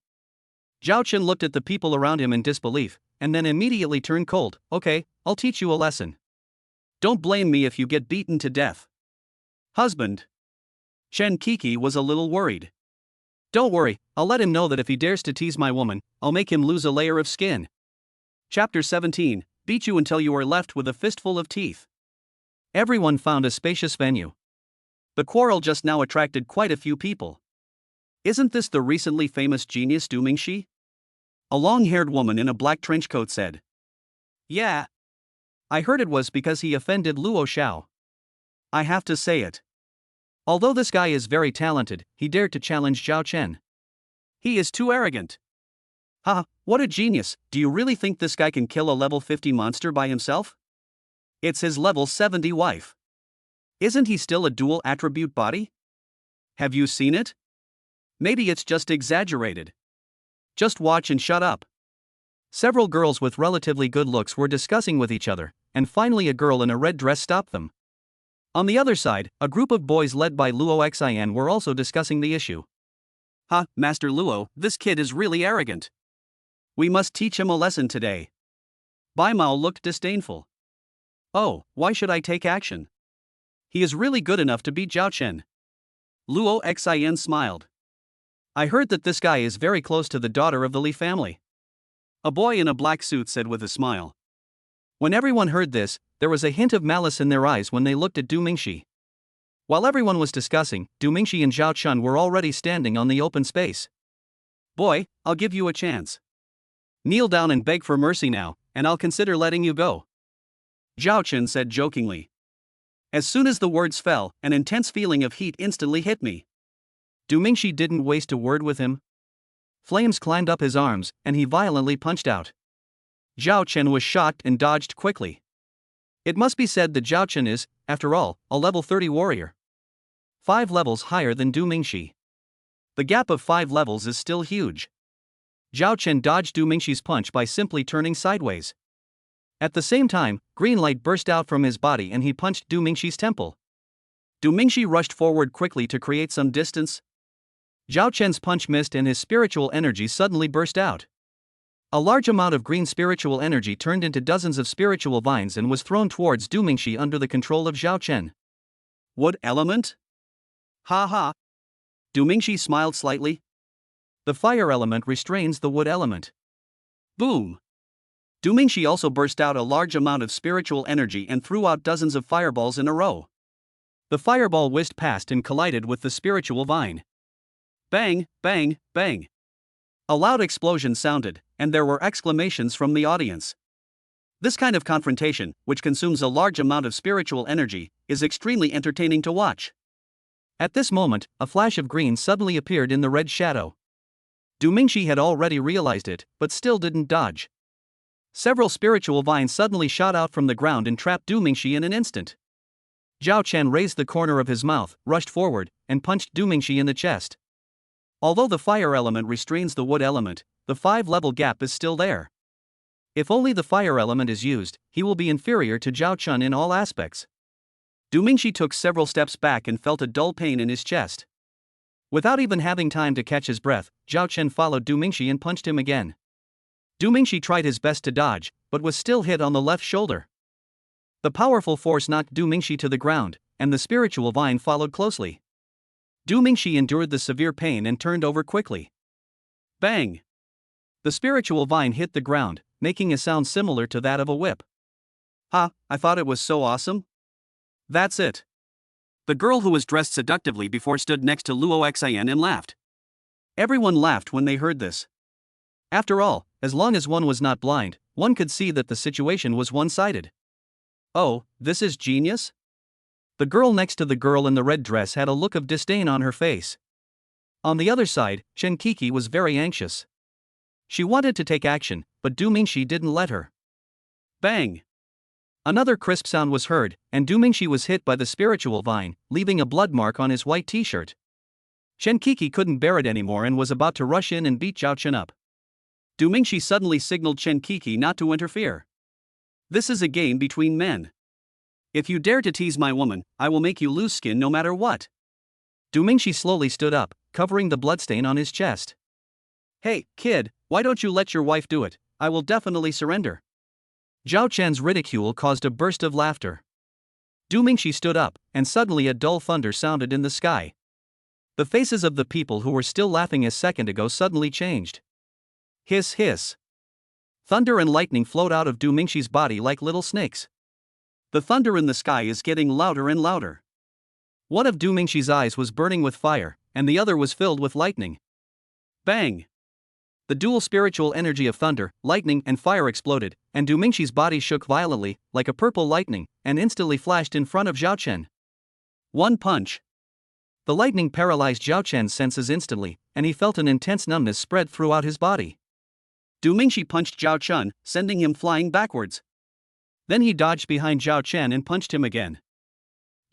Zhao Chen looked at the people around him in disbelief, and then immediately turned cold. "Okay, I'll teach you a lesson. Don't blame me if you get beaten to death." "Husband." Chen Kiki was a little worried. "Don't worry, I'll let him know that if he dares to tease my woman, I'll make him lose a layer of skin." Chapter 17, Beat you until you are left with a fistful of teeth. Everyone found a spacious venue. The quarrel just now attracted quite a few people. "Isn't this the recently famous genius Du Mingxi?" A long-haired woman in a black trench coat said. "Yeah. I heard it was because he offended Luo Xiao. I have to say it. Although this guy is very talented, he dared to challenge Zhao Chen. He is too arrogant. Haha, what a genius, do you really think this guy can kill a level 50 monster by himself? It's his level 70 wife. Isn't he still a dual attribute body? Have you seen it? Maybe it's just exaggerated. Just watch and shut up." Several girls with relatively good looks were discussing with each other, and finally a girl in a red dress stopped them. On the other side, a group of boys led by Luo Xian were also discussing the issue. "Ha, Master Luo, this kid is really arrogant. We must teach him a lesson today." Bai Mao looked disdainful. "Oh, why should I take action? He is really good enough to beat Zhao Chen." Luo Xian smiled. "I heard that this guy is very close to the daughter of the Li family." A boy in a black suit said with a smile. When everyone heard this, there was a hint of malice in their eyes when they looked at Du Mingxi. While everyone was discussing, Du Mingxi and Zhao Chen were already standing on the open space. Boy, I'll give you a chance. Kneel down and beg for mercy now, and I'll consider letting you go. Zhao Chen said jokingly. As soon as the words fell, an intense feeling of heat instantly hit me. Du Mingxi didn't waste a word with him. Flames climbed up his arms, and he violently punched out. Zhao Chen was shocked and dodged quickly. It must be said that Zhao Chen is, after all, a level 30 warrior. 5 levels higher than Du Mingxi. The gap of 5 levels is still huge. Zhao Chen dodged Du Mingxi's punch by simply turning sideways. At the same time, green light burst out from his body and he punched Du Mingxi's temple. Du Mingxi rushed forward quickly to create some distance. Zhao Chen's punch missed and his spiritual energy suddenly burst out. A large amount of green spiritual energy turned into dozens of spiritual vines and was thrown towards Du Mingxi under the control of Zhao Chen. Wood element? Ha ha. Du Mingxi smiled slightly. The fire element restrains the wood element. Boom! Du Mingxi also burst out a large amount of spiritual energy and threw out dozens of fireballs in a row. The fireball whizzed past and collided with the spiritual vine. Bang, bang, bang. A loud explosion sounded, and there were exclamations from the audience. This kind of confrontation, which consumes a large amount of spiritual energy, is extremely entertaining to watch. At this moment, a flash of green suddenly appeared in the red shadow. Du Mingxi had already realized it, but still didn't dodge. Several spiritual vines suddenly shot out from the ground and trapped Du Mingxi in an instant. Zhao Chen raised the corner of his mouth, rushed forward, and punched Du Mingxi in the chest. Although the fire element restrains the wood element, the 5-level gap is still there. If only the fire element is used, he will be inferior to Zhao Chen in all aspects. Du Mingxi took several steps back and felt a dull pain in his chest. Without even having time to catch his breath, Zhao Chen followed Du Mingxi and punched him again. Du Mingxi tried his best to dodge, but was still hit on the left shoulder. The powerful force knocked Du Mingxi to the ground, and the spiritual vine followed closely. Du Mingxi endured the severe pain and turned over quickly. Bang! The spiritual vine hit the ground, making a sound similar to that of a whip. Ha, I thought it was so awesome. That's it. The girl who was dressed seductively before stood next to Luo Xian and laughed. Everyone laughed when they heard this. After all, as long as one was not blind, one could see that the situation was one-sided. Oh, this is genius? The girl next to the girl in the red dress had a look of disdain on her face. On the other side, Chen Kiki was very anxious. She wanted to take action, but Du Mingxi didn't let her. Bang! Another crisp sound was heard, and Du Mingxi was hit by the spiritual vine, leaving a blood mark on his white t-shirt. Chen Kiki couldn't bear it anymore and was about to rush in and beat Zhao Chen up. Du Mingxi suddenly signaled Chen Kiki not to interfere. This is a game between men. If you dare to tease my woman, I will make you lose skin no matter what. Du Mingxi slowly stood up, covering the bloodstain on his chest. Hey, kid, why don't you let your wife do it? I will definitely surrender. Zhao Chen's ridicule caused a burst of laughter. Du Mingxi stood up, and suddenly a dull thunder sounded in the sky. The faces of the people who were still laughing a second ago suddenly changed. Hiss hiss. Thunder and lightning flowed out of Du Mingxi's body like little snakes. The thunder in the sky is getting louder and louder. One of Du Mingxi's eyes was burning with fire, and the other was filled with lightning. Bang! The dual spiritual energy of thunder, lightning, and fire exploded, and Du Mingxi's body shook violently, like a purple lightning, and instantly flashed in front of Zhao Chen. One punch. The lightning paralyzed Zhao Chen's senses instantly, and he felt an intense numbness spread throughout his body. Du Mingxi punched Zhao Chen, sending him flying backwards. Then he dodged behind Zhao Chen and punched him again.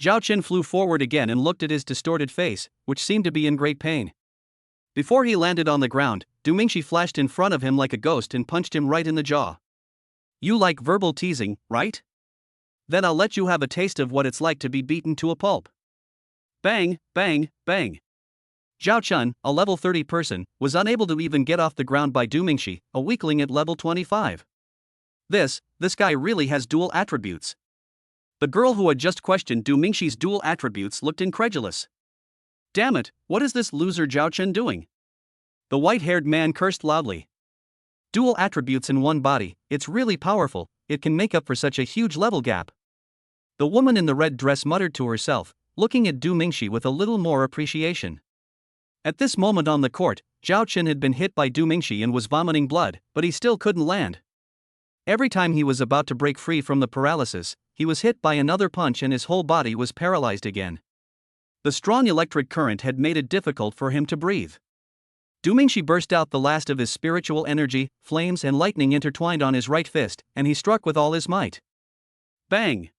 Zhao Chen flew forward again and looked at his distorted face, which seemed to be in great pain. Before he landed on the ground, Du Mingxi flashed in front of him like a ghost and punched him right in the jaw. You like verbal teasing, right? Then I'll let you have a taste of what it's like to be beaten to a pulp. Bang, bang, bang. Zhao Chen, a level 30 person, was unable to even get off the ground by Du Mingxi, a weakling at level 25. This guy really has dual attributes. The girl who had just questioned Du Mingxi's dual attributes looked incredulous. Damn it, what is this loser Zhao Chen doing? The white-haired man cursed loudly. Dual attributes in one body, it's really powerful, it can make up for such a huge level gap. The woman in the red dress muttered to herself, looking at Du Mingxi with a little more appreciation. At this moment on the court, Zhao Chen had been hit by Du Mingxi and was vomiting blood, but he still couldn't land. Every time he was about to break free from the paralysis, he was hit by another punch and his whole body was paralyzed again. The strong electric current had made it difficult for him to breathe. Du Mingxi burst out the last of his spiritual energy, flames and lightning intertwined on his right fist, and he struck with all his might. Bang!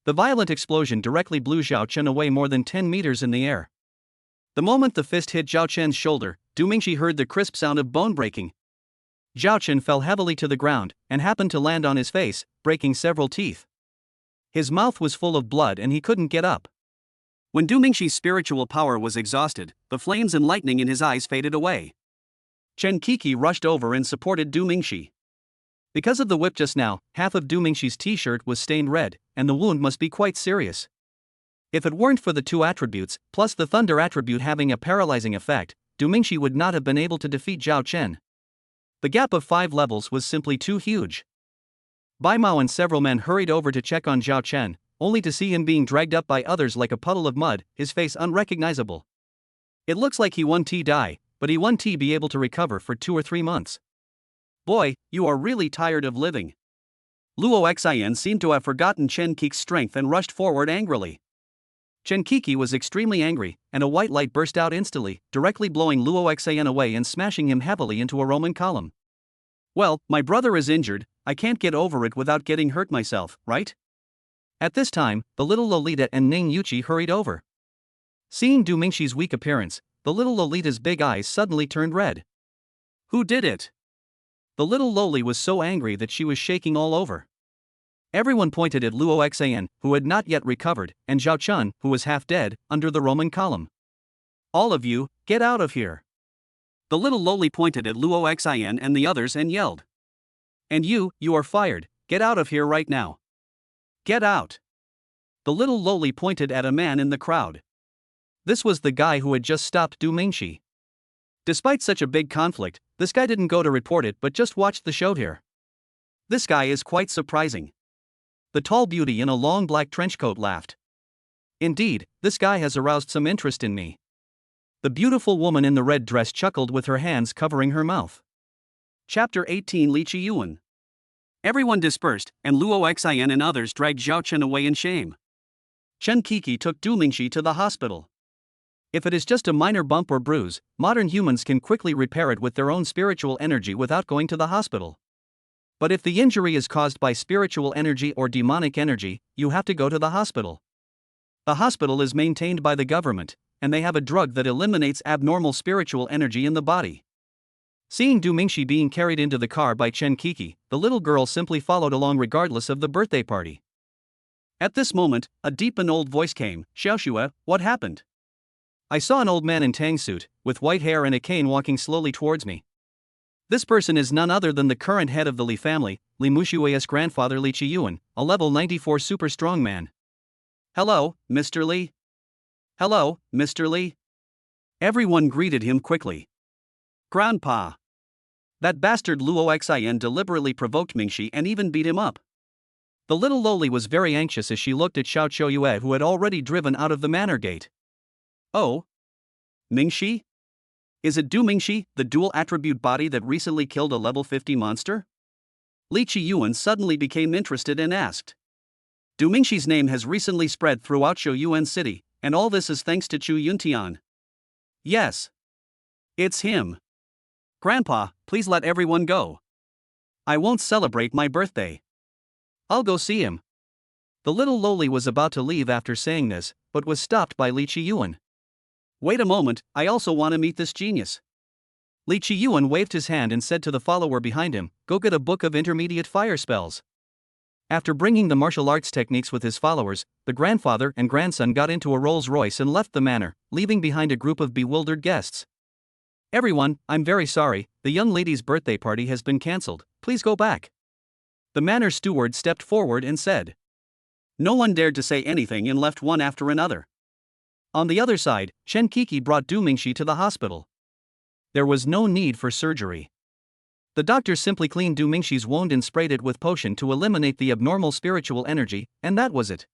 The violent explosion directly blew Zhao Chen away more than 10 meters in the air. The moment the fist hit Zhao Chen's shoulder, Du Mingxi heard the crisp sound of bone breaking. Zhao Chen fell heavily to the ground, and happened to land on his face, breaking several teeth. His mouth was full of blood and he couldn't get up. When Du Mingxi's spiritual power was exhausted, the flames and lightning in his eyes faded away. Chen Kiki rushed over and supported Du Mingxi. Because of the whip just now, half of Du Mingxi's t-shirt was stained red, and the wound must be quite serious. If it weren't for the two attributes, plus the thunder attribute having a paralyzing effect, Du Mingxi would not have been able to defeat Zhao Chen. The gap of 5 levels was simply too huge. Bai Mao and several men hurried over to check on Zhao Chen, only to see him being dragged up by others like a puddle of mud, his face unrecognizable. It looks like he won't die, but he won't be able to recover for 2 or 3 months. Boy, you are really tired of living. Luo Xian seemed to have forgotten Chen Kiki's strength and rushed forward angrily. Chen Kiki was extremely angry, and a white light burst out instantly, directly blowing Luo Xian away and smashing him heavily into a Roman column. Well, my brother is injured, I can't get over it without getting hurt myself, right? At this time, the little Lolita and Ning Yuqi hurried over. Seeing Du Mingxi's weak appearance, the little Lolita's big eyes suddenly turned red. Who did it? The little Loli was so angry that she was shaking all over. Everyone pointed at Luo Xian, who had not yet recovered, and Zhao Chen, who was half dead, under the Roman column. All of you, get out of here. The little Loli pointed at Luo Xian and the others and yelled. And you are fired, get out of here right now. Get out. The little Loli pointed at a man in the crowd. This was the guy who had just stopped Du Mingxi. Despite such a big conflict, this guy didn't go to report it but just watched the show here. This guy is quite surprising. The tall beauty in a long black trenchcoat laughed. Indeed, this guy has aroused some interest in me. The beautiful woman in the red dress chuckled with her hands covering her mouth. Chapter 18 Li Qiyuan. Everyone dispersed, and Luo Xian and others dragged Zhao Chen away in shame. Chen Kiki took Du Mingxi to the hospital. If it is just a minor bump or bruise, modern humans can quickly repair it with their own spiritual energy without going to the hospital. But if the injury is caused by spiritual energy or demonic energy, you have to go to the hospital. The hospital is maintained by the government, and they have a drug that eliminates abnormal spiritual energy in the body. Seeing Du Mingxi being carried into the car by Chen Kiki, the little girl simply followed along regardless of the birthday party. At this moment, a deep and old voice came, Xiaoxue, what happened? I saw an old man in tang suit, with white hair and a cane walking slowly towards me. This person is none other than the current head of the Li family, Li Mushue's grandfather Li Qiyuan, a level 94 super strong man. Hello, Mr. Li. Hello, Mr. Li. Everyone greeted him quickly. Grandpa. That bastard Luo Xian deliberately provoked Mingxi and even beat him up. The little Loli was very anxious as she looked at Xiao Choyue, who had already driven out of the manor gate. Oh? Mingxi? Is it Du Mingxi, the dual attribute body that recently killed a level 50 monster? Li Qiyuan suddenly became interested and asked. Du Mingxi's name has recently spread throughout Shouyuan City, and all this is thanks to Chu Yuntian. Yes. It's him. Grandpa, please let everyone go. I won't celebrate my birthday. I'll go see him. The little Loli was about to leave after saying this, but was stopped by Li Qiyuan. Wait a moment, I also want to meet this genius. Li Qiyuan waved his hand and said to the follower behind him, go get a book of intermediate fire spells. After bringing the martial arts techniques with his followers, the grandfather and grandson got into a Rolls Royce and left the manor, leaving behind a group of bewildered guests. Everyone, I'm very sorry, the young lady's birthday party has been cancelled, please go back. The manor steward stepped forward and said. No one dared to say anything and left one after another. On the other side, Chen Kiki brought Du Mingxi to the hospital. There was no need for surgery. The doctor simply cleaned Du Mingxi's wound and sprayed it with potion to eliminate the abnormal spiritual energy, and that was it.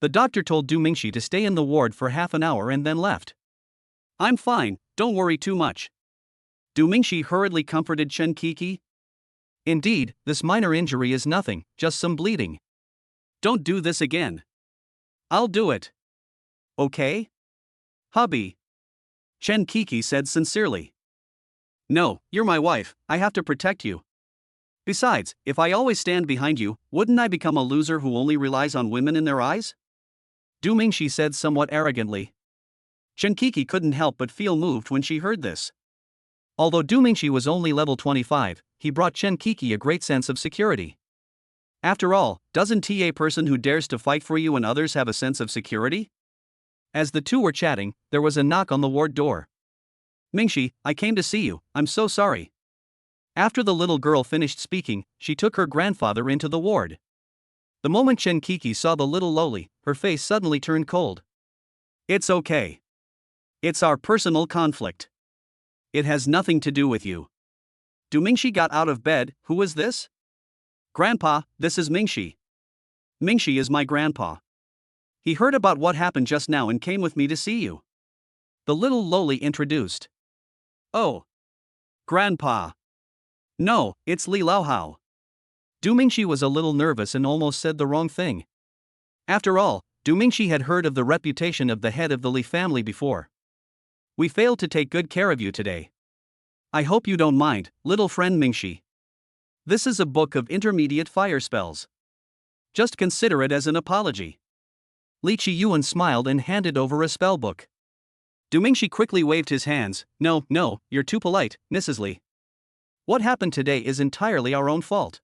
The doctor told Du Mingxi to stay in the ward for half an hour and then left. I'm fine, don't worry too much. Du Mingxi hurriedly comforted Chen Kiki. Indeed, this minor injury is nothing, just some bleeding. Don't do this again. I'll do it. Okay? Hubby. Chen Kiki said sincerely. No, you're my wife, I have to protect you. Besides, if I always stand behind you, wouldn't I become a loser who only relies on women in their eyes? Du Mingxi said somewhat arrogantly. Chen Kiki couldn't help but feel moved when she heard this. Although Du Mingxi was only level 25, he brought Chen Kiki a great sense of security. After all, doesn't a person who dares to fight for you and others have a sense of security? As the two were chatting, there was a knock on the ward door. Mingxi, I came to see you, I'm so sorry. After the little girl finished speaking, she took her grandfather into the ward. The moment Chen Kiki saw the little lowly, her face suddenly turned cold. It's okay. It's our personal conflict. It has nothing to do with you. Du Mingxi got out of bed. Who is this? Grandpa, this is Mingxi. Mingxi is my grandpa. He heard about what happened just now and came with me to see you. The little lowly introduced. Oh. Grandpa. No, it's Li Laohao. Du Mingxi was a little nervous and almost said the wrong thing. After all, Du Mingxi had heard of the reputation of the head of the Li family before. We failed to take good care of you today. I hope you don't mind, little friend Mingxi. This is a book of intermediate fire spells. Just consider it as an apology. Li Qiyuan smiled and handed over a spellbook. Du Mingxi quickly waved his hands. No, you're too polite, Mrs. Li. What happened today is entirely our own fault.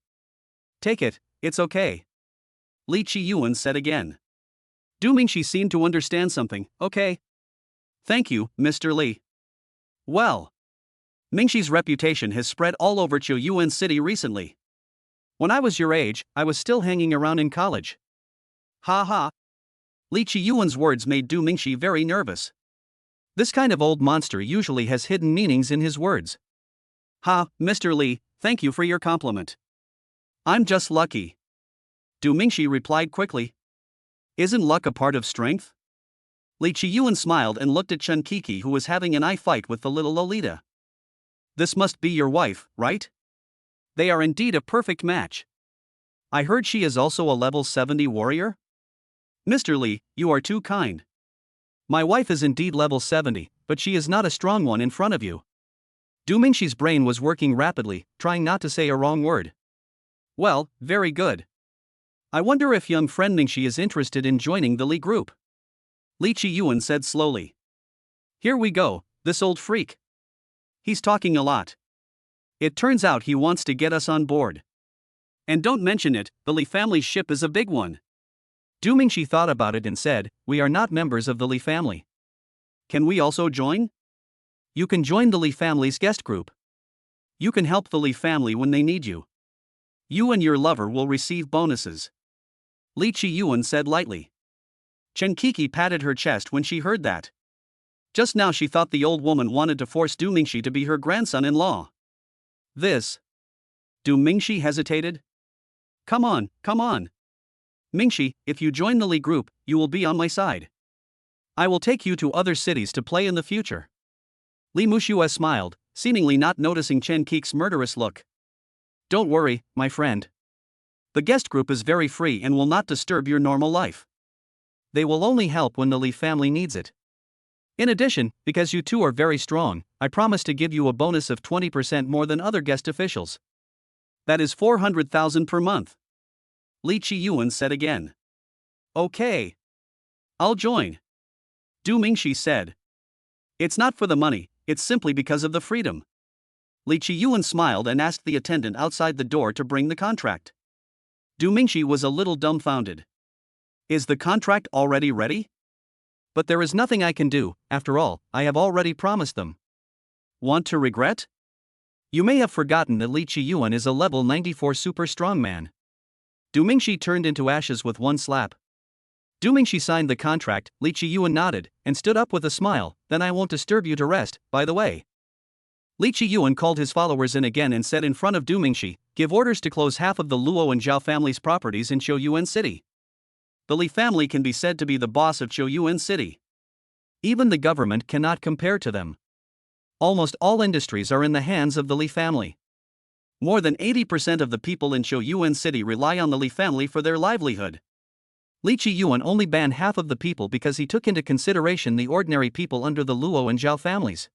Take it, it's okay. Li Qiyuan said again. Du Mingxi seemed to understand something. Okay. Thank you, Mr. Li. Well. Mingxi's reputation has spread all over Qiuyuan City recently. When I was your age, I was still hanging around in college. Ha ha. Li Qiyuan's words made Du Mingxi very nervous. This kind of old monster usually has hidden meanings in his words. Ha, Mr. Li, thank you for your compliment. I'm just lucky. Du Mingxi replied quickly. Isn't luck a part of strength? Li Qiyuan smiled and looked at Chen Kiki, who was having an eye fight with the little Lolita. This must be your wife, right? They are indeed a perfect match. I heard she is also a level 70 warrior? Mr. Li, you are too kind. My wife is indeed level 70, but she is not a strong one in front of you. Du Mingxi's brain was working rapidly, trying not to say a wrong word. Well, very good. I wonder if young friend Mingxi is interested in joining the Li group. Li Qiyuan said slowly. Here we go, this old freak. He's talking a lot. It turns out he wants to get us on board. And don't mention it, the Li family's ship is a big one. Du Mingxi thought about it and said, we are not members of the Li family. Can we also join? You can join the Li family's guest group. You can help the Li family when they need you. You and your lover will receive bonuses. Li Qiyuan said lightly. Chen Kiki patted her chest when she heard that. Just now she thought the old woman wanted to force Du Mingxi to be her grandson-in-law. This. Du Mingxi hesitated. Come on. Mingxi, if you join the Li group, you will be on my side. I will take you to other cities to play in the future. Li Muxue smiled, seemingly not noticing Chen Kiki's murderous look. Don't worry, my friend. The guest group is very free and will not disturb your normal life. They will only help when the Li family needs it. In addition, because you two are very strong, I promise to give you a bonus of 20% more than other guest officials. That is 400,000 per month. Li Qiyuan said again. Okay. I'll join. Du Mingxi said. It's not for the money, it's simply because of the freedom. Li Qiyuan smiled and asked the attendant outside the door to bring the contract. Du Mingxi was a little dumbfounded. Is the contract already ready? But there is nothing I can do, after all, I have already promised them. Want to regret? You may have forgotten that Li Qiyuan is a level 94 super strong man. Du Mingxi turned into ashes with one slap. Du Mingxi signed the contract, Li Qiyuan nodded, and stood up with a smile. Then I won't disturb you to rest, by the way. Li Qiyuan called his followers in again and said in front of Du Mingxi, give orders to close half of the Luo and Zhao family's properties in Qiuyuan City. The Li family can be said to be the boss of Qiuyuan City. Even the government cannot compare to them. Almost all industries are in the hands of the Li family. More than 80% of the people in Shouyuan City rely on the Li family for their livelihood. Li Qiyuan only banned half of the people because he took into consideration the ordinary people under the Luo and Zhao families.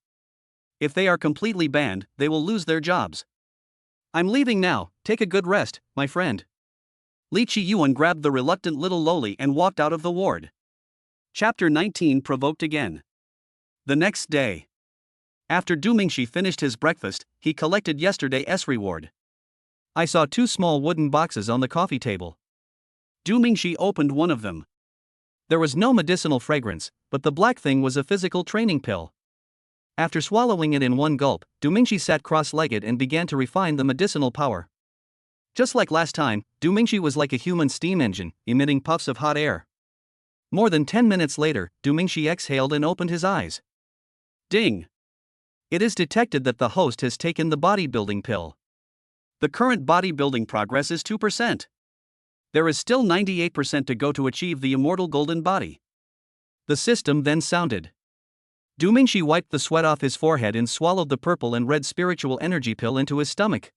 If they are completely banned, they will lose their jobs. I'm leaving now, take a good rest, my friend. Li Qiyuan grabbed the reluctant little loli and walked out of the ward. Chapter 19 Provoked again. The next day. After Du Mingxi finished his breakfast, he collected yesterday's reward. I saw 2 small wooden boxes on the coffee table. Du Mingxi opened one of them. There was no medicinal fragrance, but the black thing was a physical training pill. After swallowing it in one gulp, Du Mingxi sat cross-legged and began to refine the medicinal power. Just like last time, Du Mingxi was like a human steam engine, emitting puffs of hot air. More than 10 minutes later, Du Mingxi exhaled and opened his eyes. Ding! It is detected that the host has taken the bodybuilding pill. The current bodybuilding progress is 2%. There is still 98% to go to achieve the immortal golden body. The system then sounded. Du Mingxi wiped the sweat off his forehead and swallowed the purple and red spiritual energy pill into his stomach.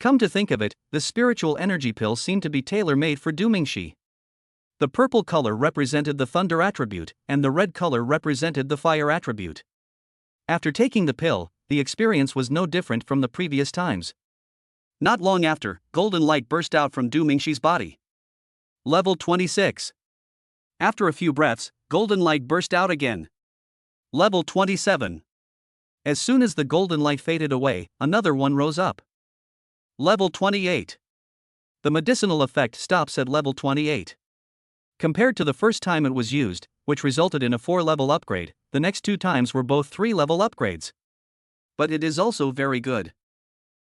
Come to think of it, the spiritual energy pill seemed to be tailor-made for Du Mingxi. The purple color represented the thunder attribute, and the red color represented the fire attribute. After taking the pill, the experience was no different from the previous times. Not long after, golden light burst out from Du Mingxi's body. Level 26. After a few breaths, golden light burst out again. Level 27. As soon as the golden light faded away, another one rose up. Level 28. The medicinal effect stops at level 28. Compared to the first time it was used, which resulted in a 4-level upgrade, the next 2 times were both 3-level upgrades. But it is also very good.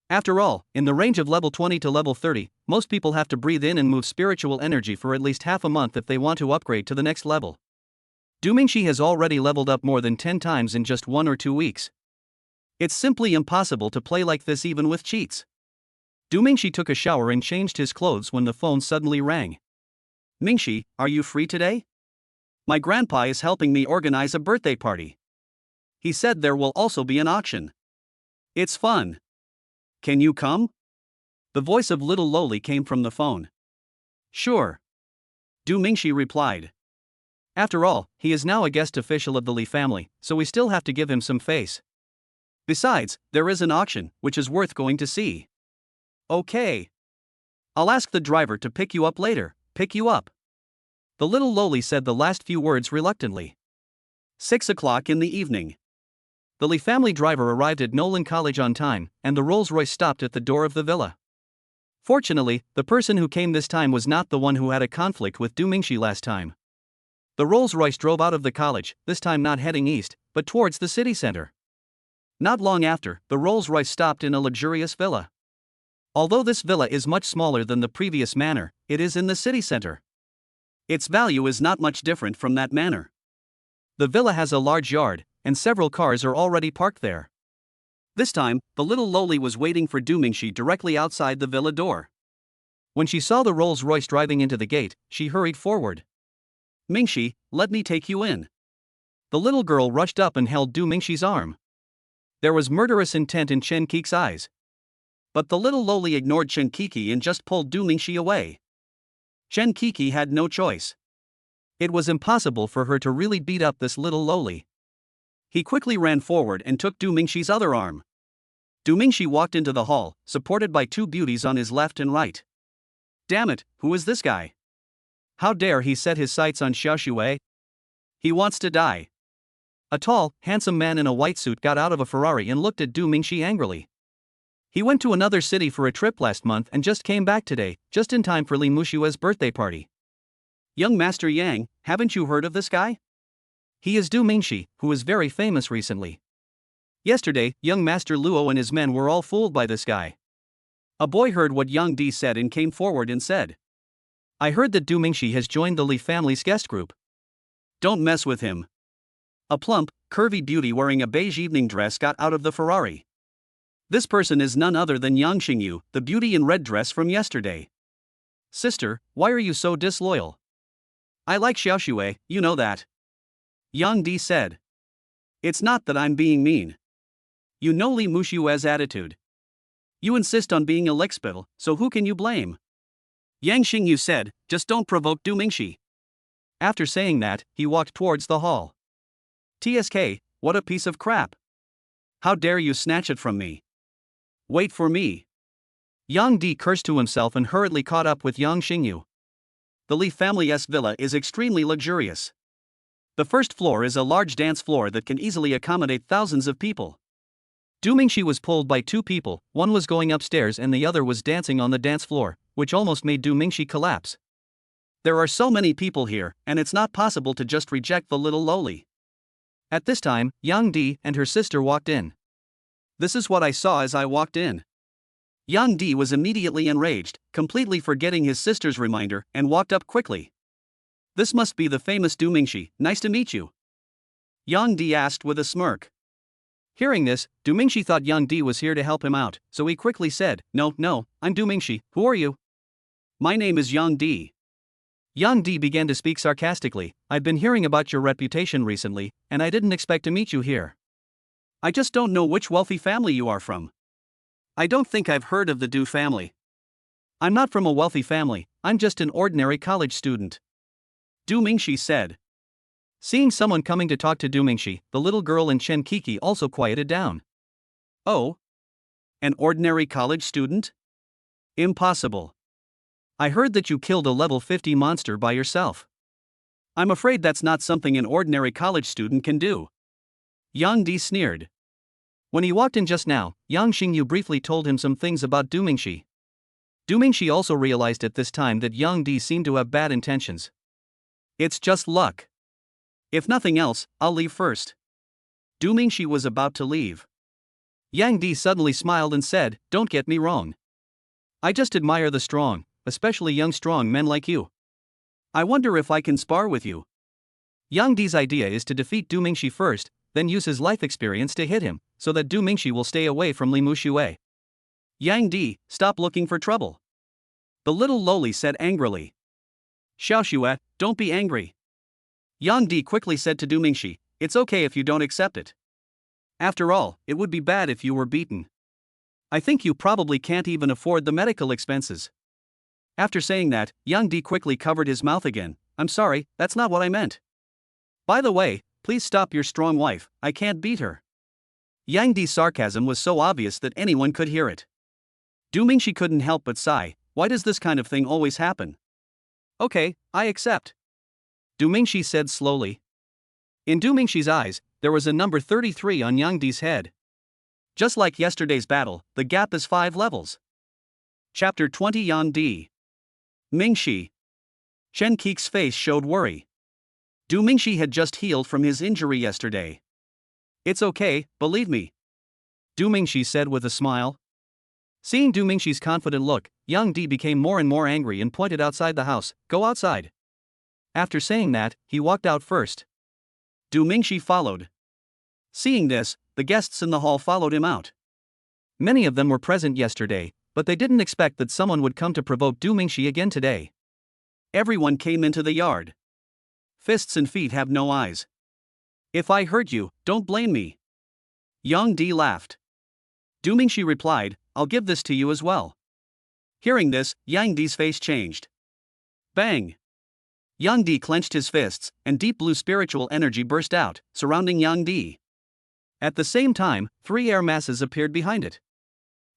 After all, in the range of level 20 to level 30, most people have to breathe in and move spiritual energy for at least half a month if they want to upgrade to the next level. Du Mingxi has already leveled up more than 10 times in just 1 or 2 weeks. It's simply impossible to play like this even with cheats. Du Mingxi took a shower and changed his clothes when the phone suddenly rang. Mingxi, are you free today? My grandpa is helping me organize a birthday party. He said there will also be an auction. It's fun. Can you come? The voice of little Loli came from the phone. Sure. Du Mingxi replied. After all, he is now a guest official of the Li family, so we still have to give him some face. Besides, there is an auction, which is worth going to see. Okay. I'll ask the driver to pick you up later. Pick you up. The little Loli said the last few words reluctantly. 6 o'clock in the evening. The Li family driver arrived at Nolan College on time, and the Rolls-Royce stopped at the door of the villa. Fortunately, the person who came this time was not the one who had a conflict with Du Mingxi last time. The Rolls-Royce drove out of the college, this time not heading east, but towards the city center. Not long after, the Rolls-Royce stopped in a luxurious villa. Although this villa is much smaller than the previous manor, it is in the city center. Its value is not much different from that manor. The villa has a large yard, and several cars are already parked there. This time, the little Loli was waiting for Du Mingxi directly outside the villa door. When she saw the Rolls-Royce driving into the gate, she hurried forward. Mingxi, let me take you in. The little girl rushed up and held Du Mingxi's arm. There was murderous intent in Chen Qi's eyes. But the little Loli ignored Chen Qi and just pulled Du Mingxi away. Chen Qi had no choice. It was impossible for her to really beat up this little Loli. He quickly ran forward and took Du Mingxi's other arm. Du Mingxi walked into the hall, supported by 2 beauties on his left and right. Damn it, who is this guy? How dare he set his sights on Xiaoshui? He wants to die. A tall, handsome man in a white suit got out of a Ferrari and looked at Du Mingxi angrily. He went to another city for a trip last month and just came back today, just in time for Li Mushua's birthday party. Young Master Yang, haven't you heard of this guy? He is Du Mingxi, who is very famous recently. Yesterday, young Master Luo and his men were all fooled by this guy. A boy heard what Yang Di said and came forward and said, I heard that Du Mingxi has joined the Li family's guest group. Don't mess with him. A plump, curvy beauty wearing a beige evening dress got out of the Ferrari. This person is none other than Yang Xingyu, the beauty in red dress from yesterday. Sister, why are you so disloyal? I like Xiaoshui, you know that. Yang Di said. It's not that I'm being mean. You know Li Mushue's attitude. You insist on being a lickspittle, so who can you blame? Yang Xingyu said, just don't provoke Du Mingxi. After saying that, he walked towards the hall. TSK, what a piece of crap. How dare you snatch it from me? Wait for me. Yang Di cursed to himself and hurriedly caught up with Yang Xingyu. The Li family's villa is extremely luxurious. The first floor is a large dance floor that can easily accommodate thousands of people. Du Mingxi was pulled by two people, one was going upstairs and the other was dancing on the dance floor, which almost made Du Mingxi collapse. There are so many people here, and it's not possible to just reject the little lowly. At this time, Yang Di and her sister walked in. This is what I saw as I walked in. Yang Di was immediately enraged, completely forgetting his sister's reminder, and walked up quickly. This must be the famous Du Mingxi, nice to meet you. Yang Di asked with a smirk. Hearing this, Du Mingxi thought Yang Di was here to help him out, so he quickly said, No, I'm Du Mingxi, who are you? My name is Yang Di. Yang Di began to speak sarcastically, I've been hearing about your reputation recently, and I didn't expect to meet you here. I just don't know which wealthy family you are from. I don't think I've heard of the Du family. I'm not from a wealthy family, I'm just an ordinary college student. Du Mingxi said. Seeing someone coming to talk to Du Mingxi, the little girl in Chen Kiki also quieted down. Oh? An ordinary college student? Impossible. I heard that you killed a level 50 monster by yourself. I'm afraid that's not something an ordinary college student can do. Yang Di sneered. When he walked in just now, Yang Xingyu briefly told him some things about Du Mingxi. Du Mingxi also realized at this time that Yang Di seemed to have bad intentions. It's just luck. If nothing else, I'll leave first. Du Mingxi was about to leave. Yang Di suddenly smiled and said, Don't get me wrong. I just admire the strong, especially young strong men like you. I wonder if I can spar with you. Yang Di's idea is to defeat Du Mingxi first, then use his life experience to hit him, so that Du Mingxi will stay away from Li Muxue. Yang Di, stop looking for trouble. The little lowly said angrily. Xiaoxue, don't be angry. Yang Di quickly said to Du Mingxi, it's okay if you don't accept it. After all, it would be bad if you were beaten. I think you probably can't even afford the medical expenses. After saying that, Yang Di quickly covered his mouth again. I'm sorry, that's not what I meant. By the way, please stop your strong wife, I can't beat her. Yang Di's sarcasm was so obvious that anyone could hear it. Du Mingxi couldn't help but sigh, why does this kind of thing always happen? Okay, I accept. Du Mingxi said slowly. In Du Mingxi's eyes, there was a number 33 on Yang Di's head. Just like yesterday's battle, the gap is 5 levels. Chapter 20 Yang Di. Mingxi. Chen Kik's face showed worry. Du Mingxi had just healed from his injury yesterday. It's okay, believe me. Du Mingxi said with a smile. Seeing Du Mingxi's confident look, Yang Di became more and more angry and pointed outside the house, go outside. After saying that, he walked out first. Du Mingxi followed. Seeing this, the guests in the hall followed him out. Many of them were present yesterday, but they didn't expect that someone would come to provoke Du Mingxi again today. Everyone came into the yard. Fists and feet have no eyes. If I hurt you, don't blame me. Yang Di laughed. Du Mingxi replied, I'll give this to you as well. Hearing this, Yang Di's face changed. Bang! Yang Di clenched his fists, and deep blue spiritual energy burst out, surrounding Yang Di. At the same time, 3 air masses appeared behind it.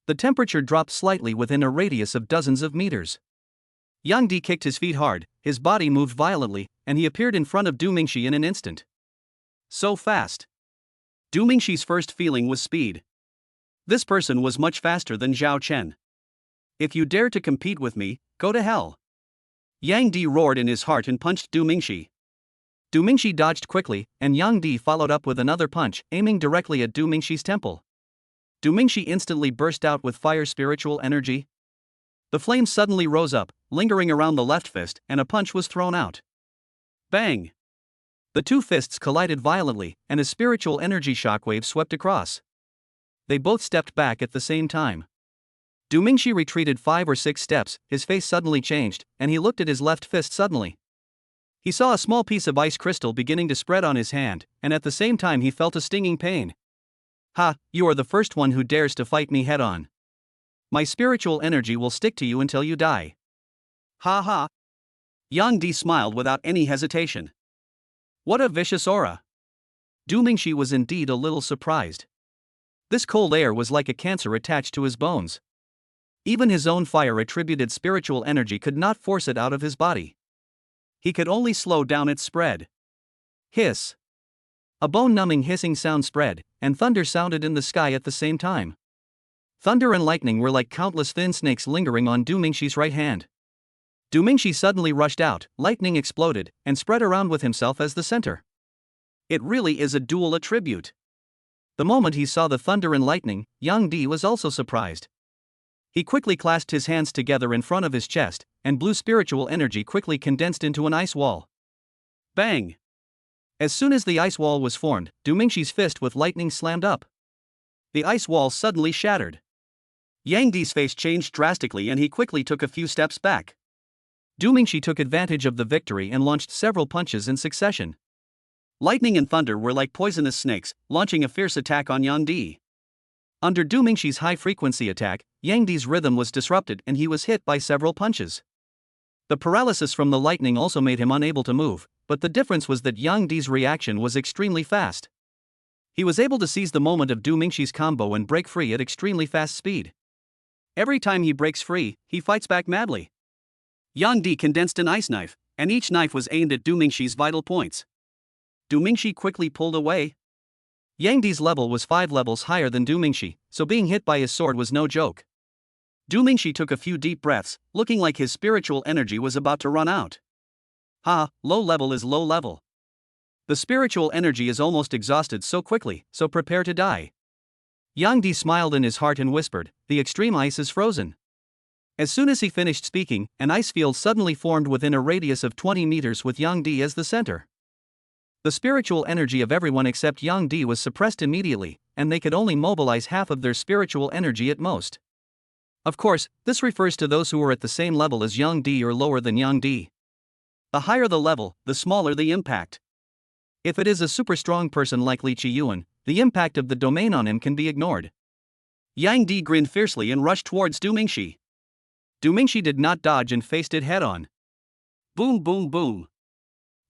The temperature dropped slightly within a radius of dozens of meters. Yang Di kicked his feet hard, his body moved violently, and he appeared in front of Du Mingxi in an instant. So fast. Du Mingxi's first feeling was speed. This person was much faster than Zhao Chen. If you dare to compete with me, go to hell. Yang Di roared in his heart and punched Du Mingxi. Du Mingxi dodged quickly, and Yang Di followed up with another punch, aiming directly at Du Mingxi's temple. Du Mingxi instantly burst out with fire spiritual energy. The flame suddenly rose up, lingering around the left fist, and a punch was thrown out. Bang! The 2 fists collided violently, and a spiritual energy shockwave swept across. They both stepped back at the same time. Du Mingxi retreated 5 or 6 steps, his face suddenly changed, and he looked at his left fist suddenly. He saw a small piece of ice crystal beginning to spread on his hand, and at the same time he felt a stinging pain. Ha, you are the first one who dares to fight me head-on. My spiritual energy will stick to you until you die. Ha ha. Yang Di smiled without any hesitation. What a vicious aura. Du Mingxi was indeed a little surprised. This cold air was like a cancer attached to his bones. Even his own fire-attributed spiritual energy could not force it out of his body. He could only slow down its spread. Hiss. A bone-numbing hissing sound spread, and thunder sounded in the sky at the same time. Thunder and lightning were like countless thin snakes lingering on Du Mingxi's right hand. Du Mingxi suddenly rushed out, lightning exploded, and spread around with himself as the center. It really is a dual attribute. The moment he saw the thunder and lightning, Yang Di was also surprised. He quickly clasped his hands together in front of his chest, and blue spiritual energy quickly condensed into an ice wall. Bang! As soon as the ice wall was formed, Du Mingxi's fist with lightning slammed up. The ice wall suddenly shattered. Yang Di's face changed drastically and he quickly took a few steps back. Du Mingxi took advantage of the victory and launched several punches in succession. Lightning and thunder were like poisonous snakes, launching a fierce attack on Yang Di. Under Du Mingxi's high-frequency attack, Yang Di's rhythm was disrupted and he was hit by several punches. The paralysis from the lightning also made him unable to move, but the difference was that Yang Di's reaction was extremely fast. He was able to seize the moment of Du Mingxi's combo and break free at extremely fast speed. Every time he breaks free, he fights back madly. Yang Di condensed an ice knife, and each knife was aimed at Du Mingxi's vital points. Du Mingxi quickly pulled away. Yang Di's level was 5 levels higher than Du Mingxi, so being hit by his sword was no joke. Du Mingxi took a few deep breaths, looking like his spiritual energy was about to run out. Ha, low level is low level. The spiritual energy is almost exhausted so quickly, so prepare to die. Yang Di smiled in his heart and whispered, the extreme ice is frozen. As soon as he finished speaking, an ice field suddenly formed within a radius of 20 meters with Yang Di as the center. The spiritual energy of everyone except Yang Di was suppressed immediately, and they could only mobilize half of their spiritual energy at most. Of course, this refers to those who were at the same level as Yang Di or lower than Yang Di. The higher the level, the smaller the impact. If it is a super strong person like Li Qiyuan, the impact of the domain on him can be ignored. Yang Di grinned fiercely and rushed towards Du Mingxi. Du Mingxi did not dodge and faced it head-on. Boom boom boom.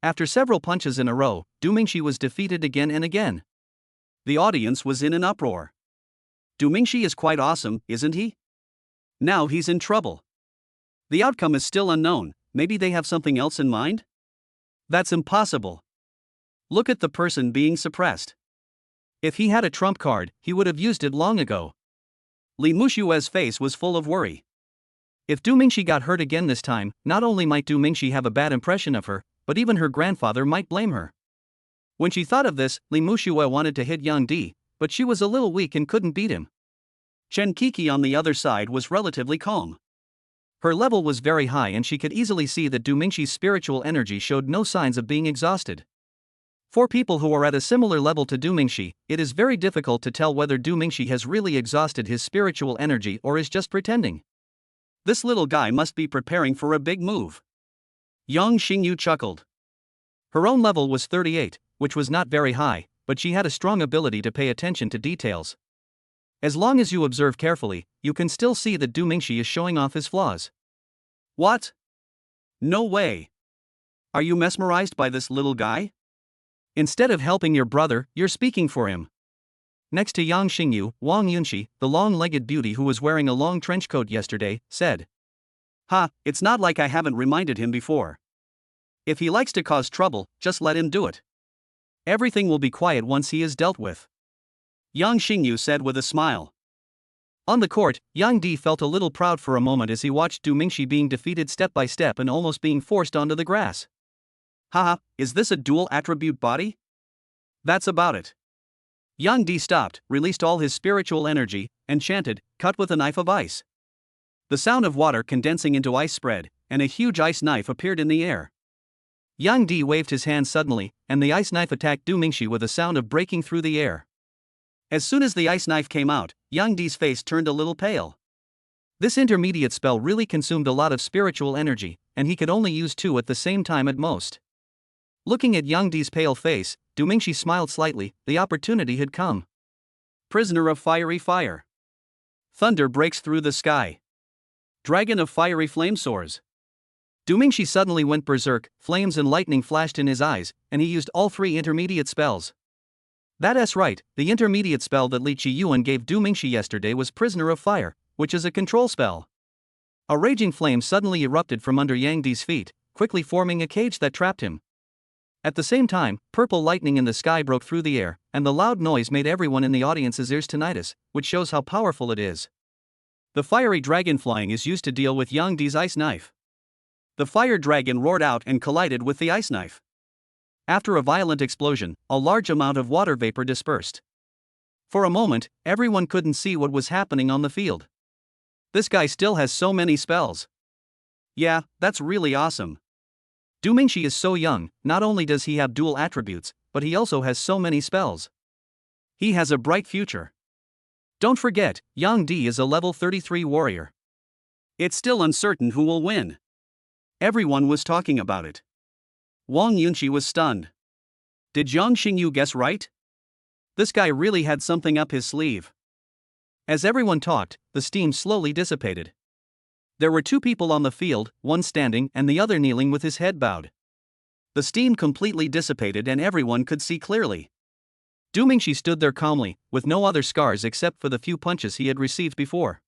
After several punches in a row, Du Mingxi was defeated again and again. The audience was in an uproar. Du Mingxi is quite awesome, isn't he? Now he's in trouble. The outcome is still unknown, maybe they have something else in mind? That's impossible. Look at the person being suppressed. If he had a trump card, he would have used it long ago. Li Mushue's face was full of worry. If Du Mingxi got hurt again this time, not only might Du Mingxi have a bad impression of her, but even her grandfather might blame her. When she thought of this, Li Mushue wanted to hit Yang Di, but she was a little weak and couldn't beat him. Chen Kiki on the other side was relatively calm. Her level was very high and she could easily see that Du Mingxi's spiritual energy showed no signs of being exhausted. For people who are at a similar level to Du Mingxi, it is very difficult to tell whether Du Mingxi has really exhausted his spiritual energy or is just pretending. This little guy must be preparing for a big move. Yang Xingyu chuckled. Her own level was 38, which was not very high, but she had a strong ability to pay attention to details. As long as you observe carefully, you can still see that Du Mingxi is showing off his flaws. What? No way. Are you mesmerized by this little guy? Instead of helping your brother, you're speaking for him. Next to Yang Xingyu, Wang Yunxi, the long-legged beauty who was wearing a long trench coat yesterday, said. Ha, it's not like I haven't reminded him before. If he likes to cause trouble, just let him do it. Everything will be quiet once he is dealt with. Yang Xingyu said with a smile. On the court, Yang Di felt a little proud for a moment as he watched Du Mingxi being defeated step by step and almost being forced onto the grass. Haha, is this a dual attribute body? That's about it. Yang Di stopped, released all his spiritual energy, and chanted, cut with a knife of ice. The sound of water condensing into ice spread, and a huge ice knife appeared in the air. Yang Di waved his hand suddenly, and the ice knife attacked Du Mingxi with a sound of breaking through the air. As soon as the ice knife came out, Yang Di's face turned a little pale. This intermediate spell really consumed a lot of spiritual energy, and he could only use 2 at the same time at most. Looking at Yang Di's pale face, Du Mingxi smiled slightly, the opportunity had come. prisoner of fiery fire. Thunder breaks through the sky. Dragon of fiery flame soars. Dumingshi suddenly went berserk, flames and lightning flashed in his eyes, and he used all 3 intermediate spells. That's right, the intermediate spell that Li Qiyuan gave Dumingshi yesterday was Prisoner of Fire, which is a control spell. A raging flame suddenly erupted from under Yang Di's feet, quickly forming a cage that trapped him. At the same time, purple lightning in the sky broke through the air, and the loud noise made everyone in the audience's ears tinnitus, which shows how powerful it is. The fiery dragon flying is used to deal with Yang Di's ice knife. The fire dragon roared out and collided with the ice knife. After a violent explosion, a large amount of water vapor dispersed. For a moment, everyone couldn't see what was happening on the field. This guy still has so many spells. Yeah, that's really awesome. Dumingshi is so young, not only does he have dual attributes, but he also has so many spells. He has a bright future. Don't forget, Yang Di is a level 33 warrior. It's still uncertain who will win. Everyone was talking about it. Wang Yunqi was stunned. Did Yang Xingyu guess right? This guy really had something up his sleeve. As everyone talked, the steam slowly dissipated. There were 2 people on the field, one standing and the other kneeling with his head bowed. The steam completely dissipated and everyone could see clearly. Dumingshi stood there calmly, with no other scars except for the few punches he had received before.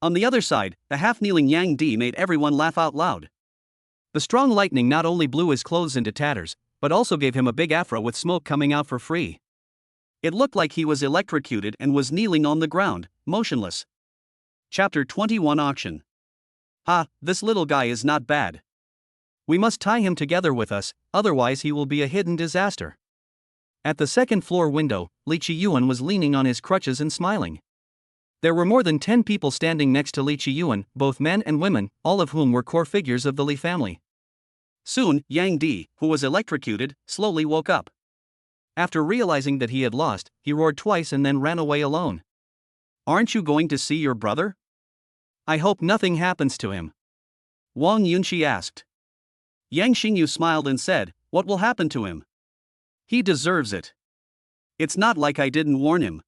On the other side, the half-kneeling Yang Di made everyone laugh out loud. The strong lightning not only blew his clothes into tatters, but also gave him a big afro with smoke coming out for free. It looked like he was electrocuted and was kneeling on the ground, motionless. Chapter 21 Auction. This little guy is not bad. We must tie him together with us, otherwise he will be a hidden disaster. At the second-floor window, Li Qiyuan was leaning on his crutches and smiling. There were more than 10 people standing next to Li Qiyuan, both men and women, all of whom were core figures of the Li family. Soon, Yang Di, who was electrocuted, slowly woke up. After realizing that he had lost, he roared twice and then ran away alone. Aren't you going to see your brother? I hope nothing happens to him. Wang Yunqi asked. Yang Xingyu smiled and said, What will happen to him? He deserves it. It's not like I didn't warn him.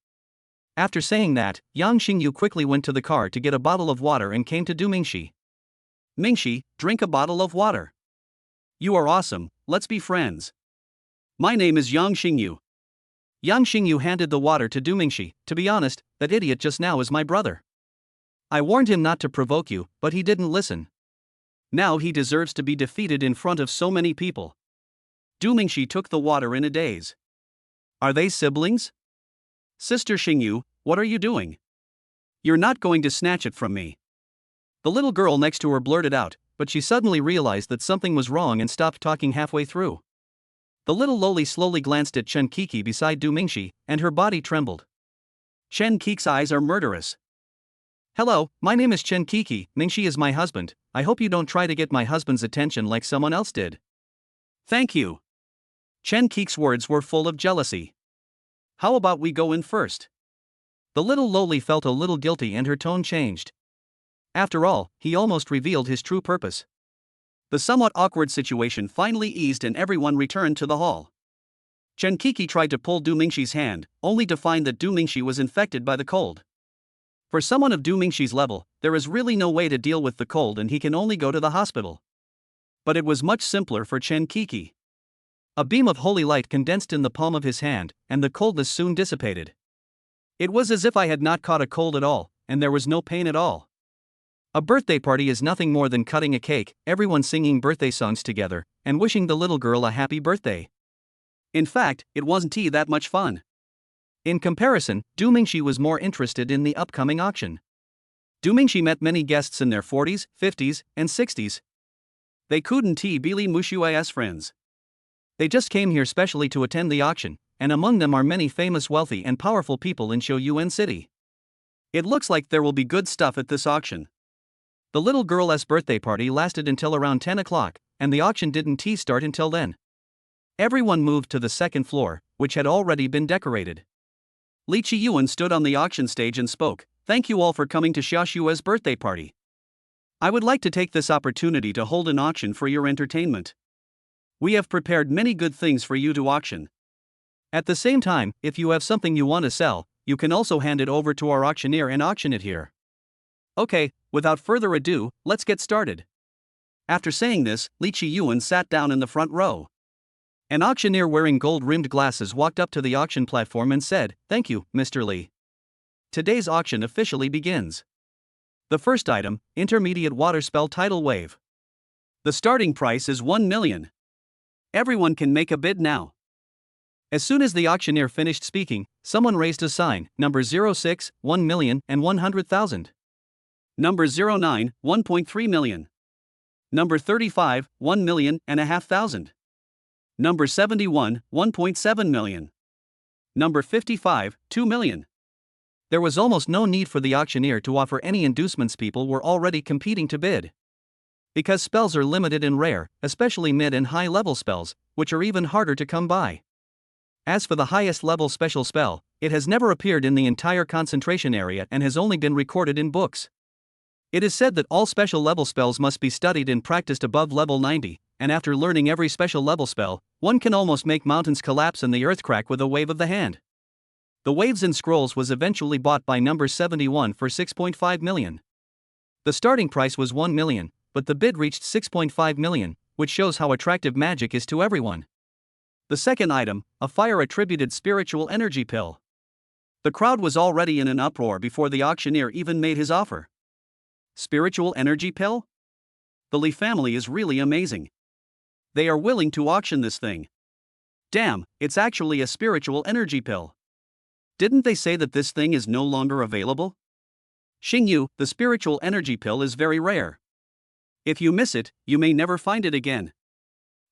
After saying that, Yang Xingyu quickly went to the car to get a bottle of water and came to Dumingshi. Mingshi, drink a bottle of water. You are awesome, let's be friends. My name is Yang Xingyu. Yang Xingyu handed the water to Dumingshi. To be honest, that idiot just now is my brother. I warned him not to provoke you, but he didn't listen. Now he deserves to be defeated in front of so many people. Dumingshi took the water in a daze. Are they siblings? Sister Xingyu, what are you doing? You're not going to snatch it from me. The little girl next to her blurted out, but she suddenly realized that something was wrong and stopped talking halfway through. The little loli slowly glanced at Chen Kiki beside Dumingshi, and her body trembled. Chen Kiki's eyes are murderous. Hello, my name is Chen Kiki, Mingshi is my husband. I hope you don't try to get my husband's attention like someone else did. Thank you. Chen Kiki's words were full of jealousy. How about we go in first? The little loli felt a little guilty and her tone changed. After all, he almost revealed his true purpose. The somewhat awkward situation finally eased and everyone returned to the hall. Chen Kiki tried to pull Dumingshi's hand, only to find that Dumingshi was infected by the cold. For someone of Dumingshi's level, there is really no way to deal with the cold and he can only go to the hospital. But it was much simpler for Chen Kiki. A beam of holy light condensed in the palm of his hand, and the coldness soon dissipated. It was as if I had not caught a cold at all, and there was no pain at all. A birthday party is nothing more than cutting a cake, everyone singing birthday songs together, and wishing the little girl a happy birthday. In fact, it wasn't that much fun. In comparison, Dumingshi was more interested in the upcoming auction. Dumingshi met many guests in their 40s, 50s, and 60s. They couldn't be Li Mushui's friends. They just came here specially to attend the auction, and among them are many famous wealthy and powerful people in Shouyuan City. It looks like there will be good stuff at this auction. The little girl's birthday party lasted until around 10 o'clock, and the auction didn't start until then. Everyone moved to the second floor, which had already been decorated. Li Qiyuan stood on the auction stage and spoke, "Thank you all for coming to Xiaoshua's birthday party. I would like to take this opportunity to hold an auction for your entertainment. We have prepared many good things for you to auction. At the same time, if you have something you want to sell, you can also hand it over to our auctioneer and auction it here. Okay, without further ado, let's get started. After saying this, Li Qiyuan sat down in the front row. An auctioneer wearing gold-rimmed glasses walked up to the auction platform and said, "Thank you, Mr. Li. Today's auction officially begins. The first item, intermediate water spell tidal wave. The starting price is 1 million. Everyone can make a bid now." As soon as the auctioneer finished speaking, someone raised a sign, number 06, 1,100,000. Number 09, 1.3 million. Number 35, 1,500,000. Number 71, 1.7 million. Number 55, 2 million. There was almost no need for the auctioneer to offer any inducements. People were already competing to bid. Because spells are limited and rare, especially mid and high level spells, which are even harder to come by. As for the highest level special spell, it has never appeared in the entire concentration area and has only been recorded in books. It is said that all special level spells must be studied and practiced above level 90, and after learning every special level spell, one can almost make mountains collapse and the earth crack with a wave of the hand. The Waves and Scrolls was eventually bought by number 71 for 6.5 million. The starting price was 1 million, but the bid reached 6.5 million, which shows how attractive magic is to everyone. The second item, a fire-attributed spiritual energy pill. The crowd was already in an uproar before the auctioneer even made his offer. Spiritual energy pill? The Li family is really amazing. They are willing to auction this thing. Damn, it's actually a spiritual energy pill. Didn't they say that this thing is no longer available? Xingyu, the spiritual energy pill is very rare. If you miss it, you may never find it again.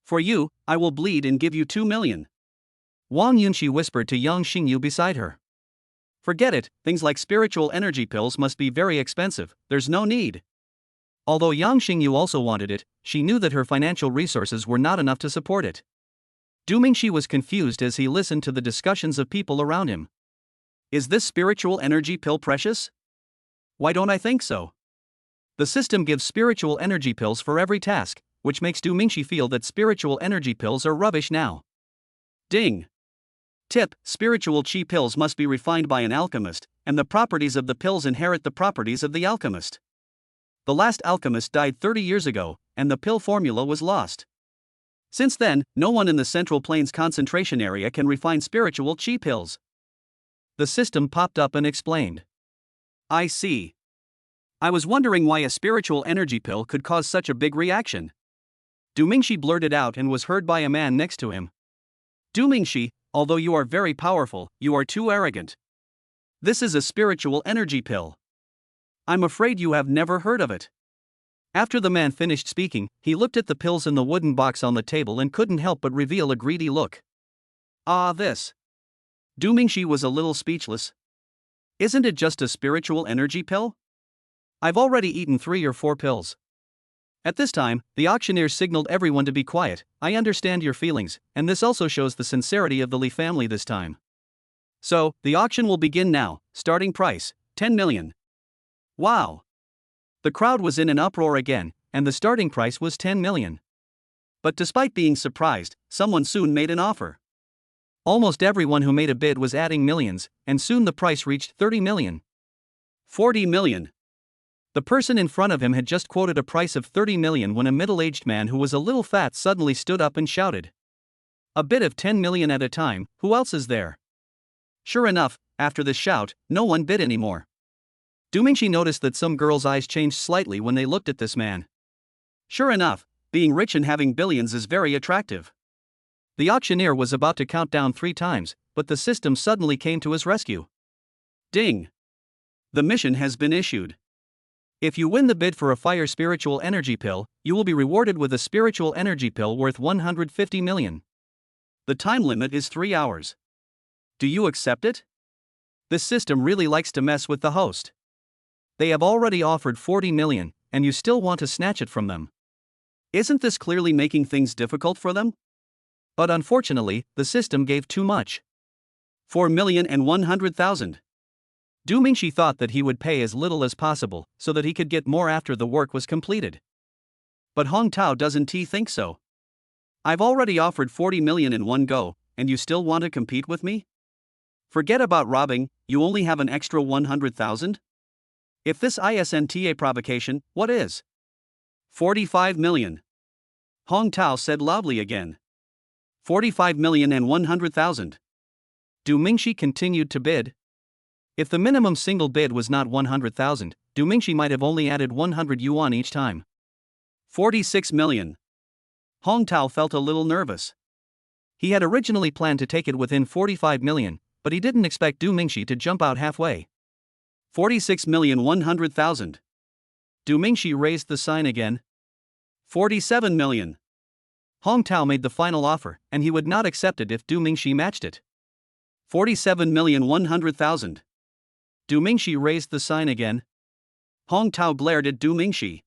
For you, I will bleed and give you 2 million. Wang Yunxi whispered to young Xingyu beside her. Forget it, things like spiritual energy pills must be very expensive, there's no need. Although Yang Xingyu also wanted it, she knew that her financial resources were not enough to support it. Du Mingxi was confused as he listened to the discussions of people around him. Is this spiritual energy pill precious? Why don't I think so? The system gives spiritual energy pills for every task, which makes Du Mingxi feel that spiritual energy pills are rubbish now. Ding. Tip: spiritual chi pills must be refined by an alchemist, and the properties of the pills inherit the properties of the alchemist. The last alchemist died 30 years ago, and the pill formula was lost. Since then, no one in the Central Plains concentration area can refine spiritual chi pills. The system popped up and explained. I see. I was wondering why a spiritual energy pill could cause such a big reaction. Du Mingxi blurted out and was heard by a man next to him. Du Mingxi, although you are very powerful, you are too arrogant. This is a spiritual energy pill. I'm afraid you have never heard of it. After the man finished speaking, he looked at the pills in the wooden box on the table and couldn't help but reveal a greedy look. Ah, this. Du Mingxi was a little speechless. Isn't it just a spiritual energy pill? I've already eaten 3 or 4 pills. At this time, the auctioneer signaled everyone to be quiet. I understand your feelings, and this also shows the sincerity of the Li family this time. So, the auction will begin now, starting price, 10 million. Wow! The crowd was in an uproar again, and the starting price was 10 million. But despite being surprised, someone soon made an offer. Almost everyone who made a bid was adding millions, and soon the price reached 30 million. 40 million. The person in front of him had just quoted a price of 30 million when a middle-aged man who was a little fat suddenly stood up and shouted. A bid of 10 million at a time, who else is there? Sure enough, after this shout, no one bid anymore. Du Mingxi noticed that some girls' eyes changed slightly when they looked at this man. Sure enough, being rich and having billions is very attractive. The auctioneer was about to count down 3 times, but the system suddenly came to his rescue. Ding! The mission has been issued. If you win the bid for a fire spiritual energy pill, you will be rewarded with a spiritual energy pill worth 150 million. The time limit is 3 hours. Do you accept it? This system really likes to mess with the host. They have already offered 40 million, and you still want to snatch it from them. Isn't this clearly making things difficult for them? But unfortunately, the system gave too much. 4,100,000. Du Mingxi thought that he would pay as little as possible, so that he could get more after the work was completed. But Hong Tao doesn't think so. I've already offered 40 million in one go, and you still want to compete with me? Forget about robbing, you only have an extra 100,000? If this isn't a provocation, what is? 45 million. Hong Tao said loudly again. 45 million and 100,000. Du Mingxi continued to bid. If the minimum single bid was not 100,000, Du Mingxi might have only added 100 yuan each time. 46 million. Hong Tao felt a little nervous. He had originally planned to take it within 45 million, but he didn't expect Du Mingxi to jump out halfway. 46,100,000. Du Mingxi raised the sign again. 47 million. Hong Tao made the final offer, and he would not accept it if Du Mingxi matched it. 47,100,000. Du Mingxi raised the sign again. Hong Tao glared at Du Mingxi.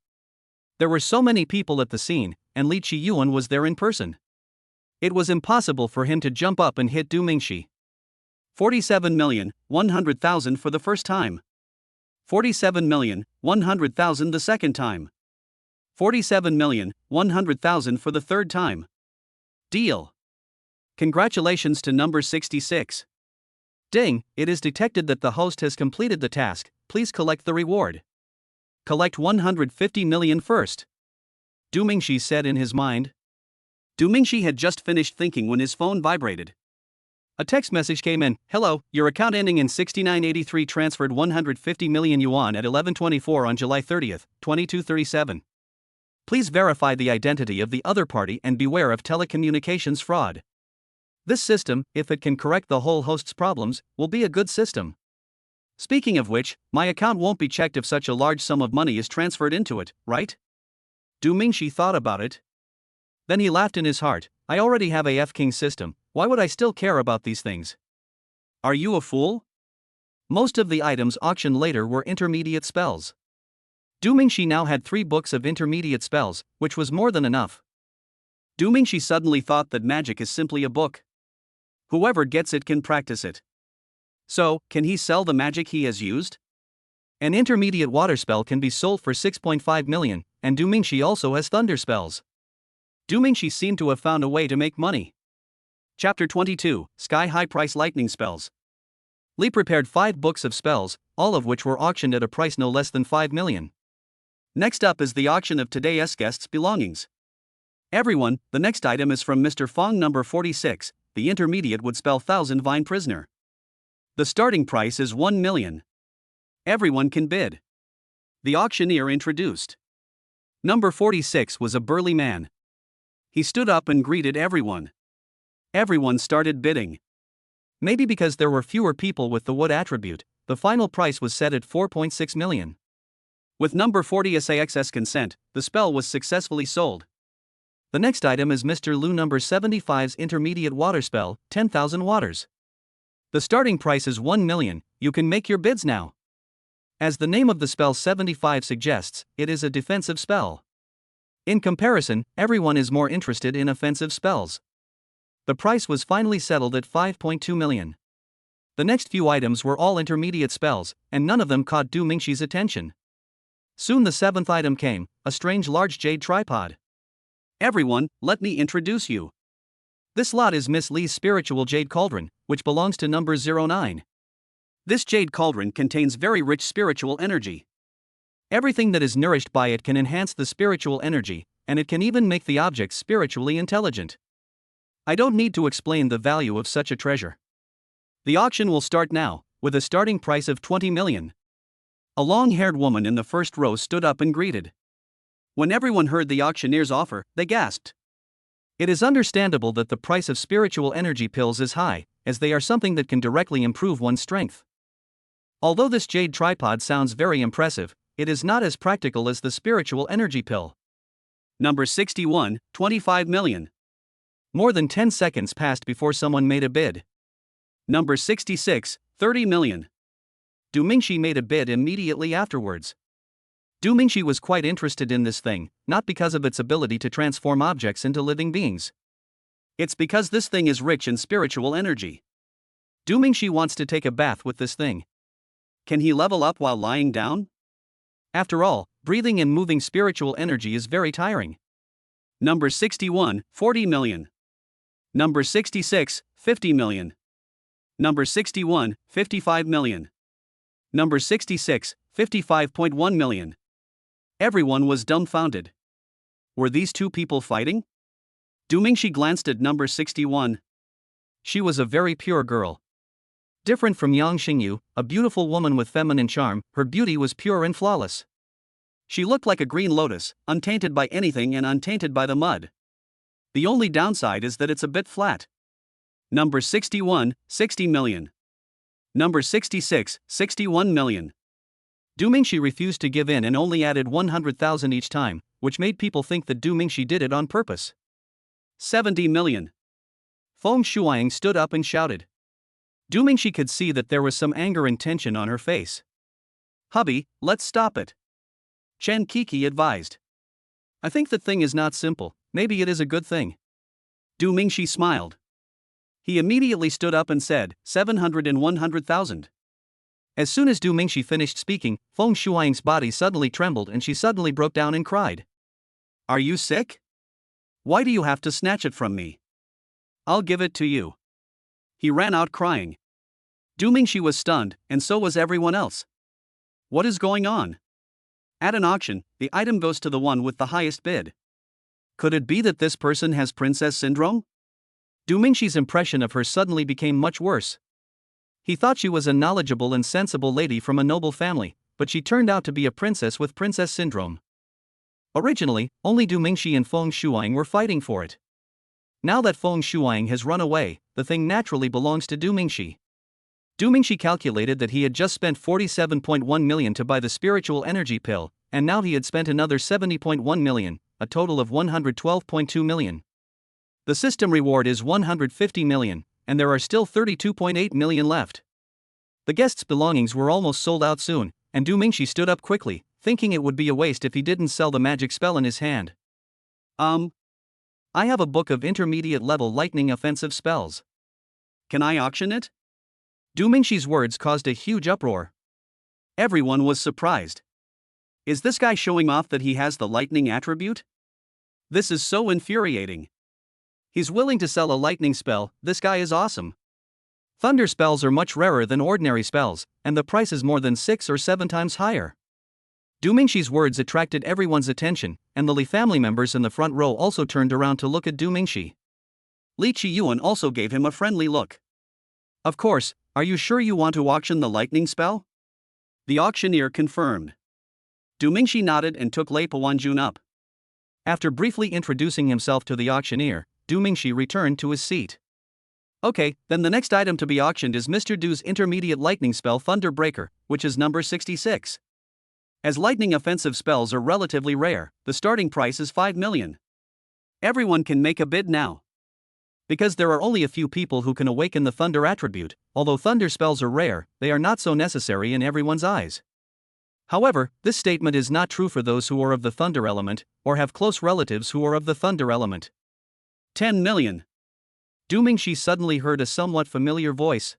There were so many people at the scene, and Li Qiyuan was there in person. It was impossible for him to jump up and hit Du Mingxi. 47,100,000 for the first time. 47,100,000 the second time. 47,100,000 for the third time. Deal. Congratulations to number 66. Ding, it is detected that the host has completed the task, please collect the reward. Collect 150 million first. Du Mingxi said in his mind. Du Mingxi had just finished thinking when his phone vibrated. A text message came in. Hello, your account ending in 6983 transferred 150 million yuan at 11:24 on July 30th, 2237. Please verify the identity of the other party and beware of telecommunications fraud. This system, if it can correct the whole host's problems, will be a good system. Speaking of which, my account won't be checked if such a large sum of money is transferred into it, right? Du Mingxi thought about it. Then he laughed in his heart. I already have a F-King system, why would I still care about these things? Are you a fool? Most of the items auctioned later were intermediate spells. Du Mingxi now had 3 books of intermediate spells, which was more than enough. Du Mingxi suddenly thought that magic is simply a book. Whoever gets it can practice it. So, can he sell the magic he has used? An intermediate water spell can be sold for 6.5 million, and Du Mingxi also has thunder spells. Du Mingxi seemed to have found a way to make money. Chapter 22, Sky-High Price Lightning Spells. Li prepared 5 books of spells, all of which were auctioned at a price no less than 5 million. Next up is the auction of today's guests' belongings. Everyone, the next item is from Mr. Fong number 46, the intermediate wood spell Thousand Vine Prisoner. The starting price is 1 million. Everyone can bid. The auctioneer introduced. Number 46 was a burly man. He stood up and greeted everyone. Everyone started bidding. Maybe because there were fewer people with the wood attribute, the final price was set at 4.6 million. With number 40's consent, the spell was successfully sold. The next item is Mr. Lu number 75's intermediate water spell, 10,000 waters. The starting price is 1 million, you can make your bids now. As the name of the spell 75 suggests, it is a defensive spell. In comparison, everyone is more interested in offensive spells. The price was finally settled at 5.2 million. The next few items were all intermediate spells, and none of them caught Du Mingxi's attention. Soon the 7th item came, a strange large jade tripod. Everyone, let me introduce you. This lot is Miss Li's spiritual jade cauldron, which belongs to number 09. This jade cauldron contains very rich spiritual energy. Everything that is nourished by it can enhance the spiritual energy, and it can even make the objects spiritually intelligent. I don't need to explain the value of such a treasure. The auction will start now, with a starting price of 20 million. A long-haired woman in the first row stood up and greeted. When everyone heard the auctioneer's offer, they gasped. It is understandable that the price of spiritual energy pills is high, as they are something that can directly improve one's strength. Although this jade tripod sounds very impressive, it is not as practical as the spiritual energy pill. Number 61, 25 million. More than 10 seconds passed before someone made a bid. Number 66, 30 million. Du Mingxi made a bid immediately afterwards. Du Mingxi was quite interested in this thing, not because of its ability to transform objects into living beings. It's because this thing is rich in spiritual energy. Du Mingxi wants to take a bath with this thing. Can he level up while lying down? After all, breathing and moving spiritual energy is very tiring. Number 61, 40 million. Number 66, 50 million. Number 61, 55 million. Number 66, 55.1 million. Everyone was dumbfounded. Were these two people fighting? Du Mingxi glanced at number 61. She was a very pure girl. Different from Yang Xingyu, a beautiful woman with feminine charm, her beauty was pure and flawless. She looked like a green lotus, untainted by anything and untainted by the mud. The only downside is that it's a bit flat. Number 61, 60 million. Number 66, 61 million. Du Mingxi refused to give in and only added 100,000 each time, which made people think that Du Mingxi did it on purpose. 70 million. Feng Shuang stood up and shouted. Du Mingxi could see that there was some anger and tension on her face. Hubby, let's stop it. Chen Kiki advised. I think the thing is not simple, maybe it is a good thing. Du Mingxi smiled. He immediately stood up and said, 700 and 100,000. As soon as Du Mingxi finished speaking, Feng Shuang's body suddenly trembled and she suddenly broke down and cried. Are you sick? Why do you have to snatch it from me? I'll give it to you. He ran out crying. Du Mingxi was stunned, and so was everyone else. What is going on? At an auction, the item goes to the one with the highest bid. Could it be that this person has princess syndrome? Du Mingxi's impression of her suddenly became much worse. He thought she was a knowledgeable and sensible lady from a noble family, but she turned out to be a princess with princess syndrome. Originally, only Du Mingxi and Feng Shuang were fighting for it. Now that Feng Shuang has run away, the thing naturally belongs to Du Mingxi. Du Mingxi calculated that he had just spent 47.1 million to buy the spiritual energy pill, and now he had spent another 70.1 million, a total of 112.2 million. The system reward is 150 million, and there are still 32.8 million left. The guest's belongings were almost sold out soon, and Du Mingxi stood up quickly, thinking it would be a waste if he didn't sell the magic spell in his hand. I have a book of intermediate level lightning offensive spells. Can I auction it? Du Mingxi's words caused a huge uproar. Everyone was surprised. Is this guy showing off that he has the lightning attribute? This is so infuriating. He's willing to sell a lightning spell, this guy is awesome. Thunder spells are much rarer than ordinary spells, and the price is more than 6 or 7 times higher. Du Mingxi's words attracted everyone's attention, and the Li family members in the front row also turned around to look at Du Mingxi. Li Qiyuan also gave him a friendly look. Of course, are you sure you want to auction the lightning spell? The auctioneer confirmed. Du Mingxi nodded and took Lei Puanjun up. After briefly introducing himself to the auctioneer, Du Mingxi returned to his seat. Okay, then the next item to be auctioned is Mr. Du's intermediate lightning spell Thunder Breaker, which is number 66. As lightning offensive spells are relatively rare, the starting price is 5 million. Everyone can make a bid now. Because there are only a few people who can awaken the thunder attribute, although thunder spells are rare, they are not so necessary in everyone's eyes. However, this statement is not true for those who are of the thunder element, or have close relatives who are of the thunder element. 10 million. Du Mingxi suddenly heard a somewhat familiar voice.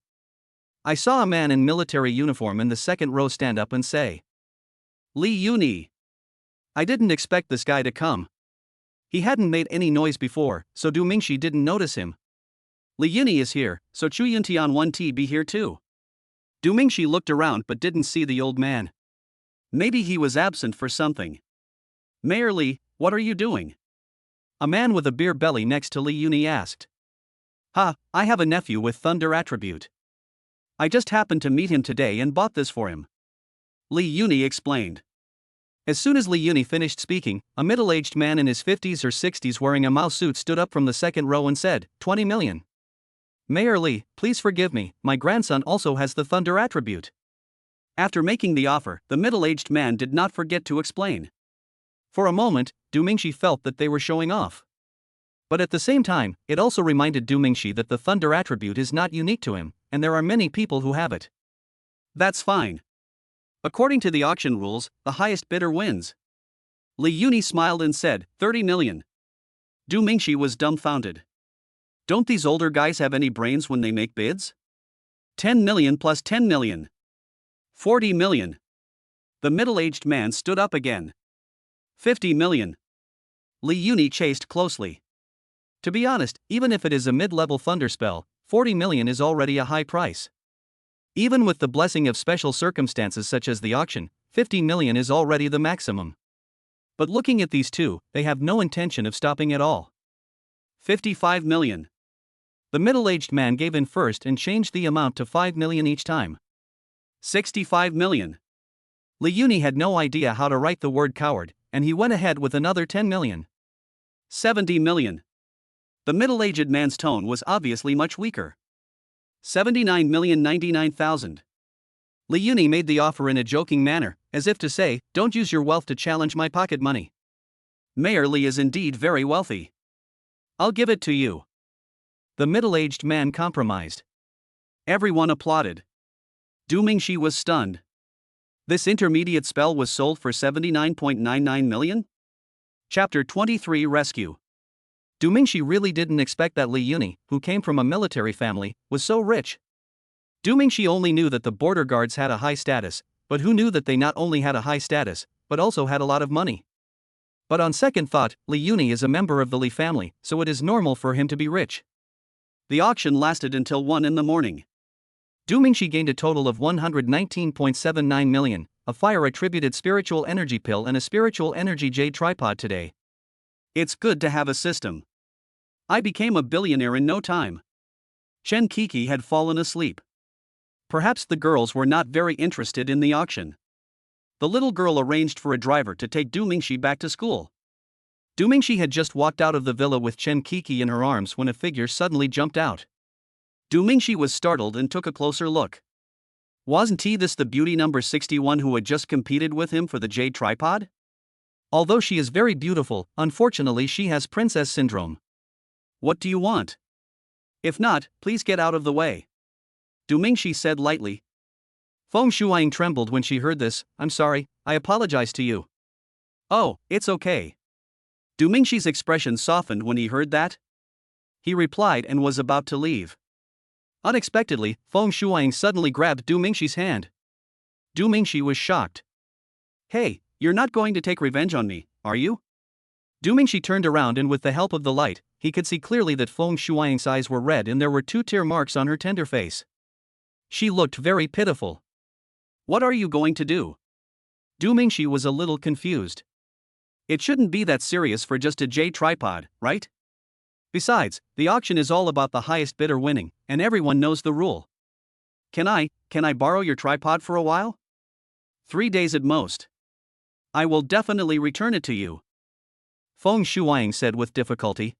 I saw a man in military uniform in the second row stand up and say, Li Yuni. I didn't expect this guy to come. He hadn't made any noise before, so Du Mingxi didn't notice him. Li Yuni is here, so Chu Yuntian 1T be here too. Du Mingxi looked around but didn't see the old man. Maybe he was absent for something. Mayor Li, what are you doing? A man with a beer belly next to Li Yuni asked. Ha, I have a nephew with thunder attribute. I just happened to meet him today and bought this for him. Li Yuni explained. As soon as Li Yuni finished speaking, a middle-aged man in his 50s or 60s wearing a Mao suit stood up from the second row and said, 20 million. Mayor Li, please forgive me, my grandson also has the thunder attribute. After making the offer, the middle-aged man did not forget to explain. For a moment, Du Mingxi felt that they were showing off. But at the same time, it also reminded Du Mingxi that the thunder attribute is not unique to him, and there are many people who have it. That's fine. According to the auction rules, the highest bidder wins. Li Yuni smiled and said, 30 million. Du Mingxi was dumbfounded. Don't these older guys have any brains when they make bids? 10 million plus 10 million. 40 million. The middle-aged man stood up again. 50 million. Li Yuni chased closely. To be honest, even if it is a mid-level thunder spell, 40 million is already a high price. Even with the blessing of special circumstances such as the auction, 50 million is already the maximum. But looking at these two, they have no intention of stopping at all. 55 million. The middle-aged man gave in first and changed the amount to 5 million each time. 65 million. Leonie had no idea how to write the word coward, and he went ahead with another 10 million. 70 million. The middle-aged man's tone was obviously much weaker. 79,099,000. Leonie made the offer in a joking manner, as if to say, "Don't use your wealth to challenge my pocket money. Mayor Lee is indeed very wealthy. I'll give it to you." The middle-aged man compromised. Everyone applauded. Du Mingxi was stunned. This intermediate spell was sold for 79.99 million? Chapter 23 Rescue. Du Mingxi really didn't expect that Leonie, who came from a military family, was so rich. Du Mingxi only knew that the border guards had a high status, but who knew that they not only had a high status, but also had a lot of money? But on second thought, Leonie is a member of the Li family, so it is normal for him to be rich. The auction lasted until 1 in the morning. Du Mingxi gained a total of 119.79 million, a fire-attributed spiritual energy pill and a spiritual energy jade tripod today. It's good to have a system. I became a billionaire in no time. Chen Kiki had fallen asleep. Perhaps the girls were not very interested in the auction. The little girl arranged for a driver to take Du Mingxi back to school. Du Mingxi had just walked out of the villa with Chen Kiki in her arms when a figure suddenly jumped out. Du Mingxi was startled and took a closer look. Wasn't this the beauty number 61 who had just competed with him for the jade tripod? Although she is very beautiful, unfortunately she has princess syndrome. What do you want? If not, please get out of the way. Du Mingxi said lightly. Feng Shuang trembled when she heard this. "I'm sorry, I apologize to you." "Oh, it's okay." Du Mingxi's expression softened when he heard that. He replied and was about to leave. Unexpectedly, Feng Shuang suddenly grabbed Du Mingxi's hand. Du Mingxi was shocked. "Hey, you're not going to take revenge on me, are you?" Du Mingxi turned around and with the help of the light, he could see clearly that Feng Shuang's eyes were red and there were 2 tear marks on her tender face. She looked very pitiful. "What are you going to do?" Du Mingxi was a little confused. It shouldn't be that serious for just a jade tripod, right? Besides, the auction is all about the highest bidder winning, and everyone knows the rule. Can I borrow your tripod for a while? 3 days at most. I will definitely return it to you. Feng Shuang said with difficulty.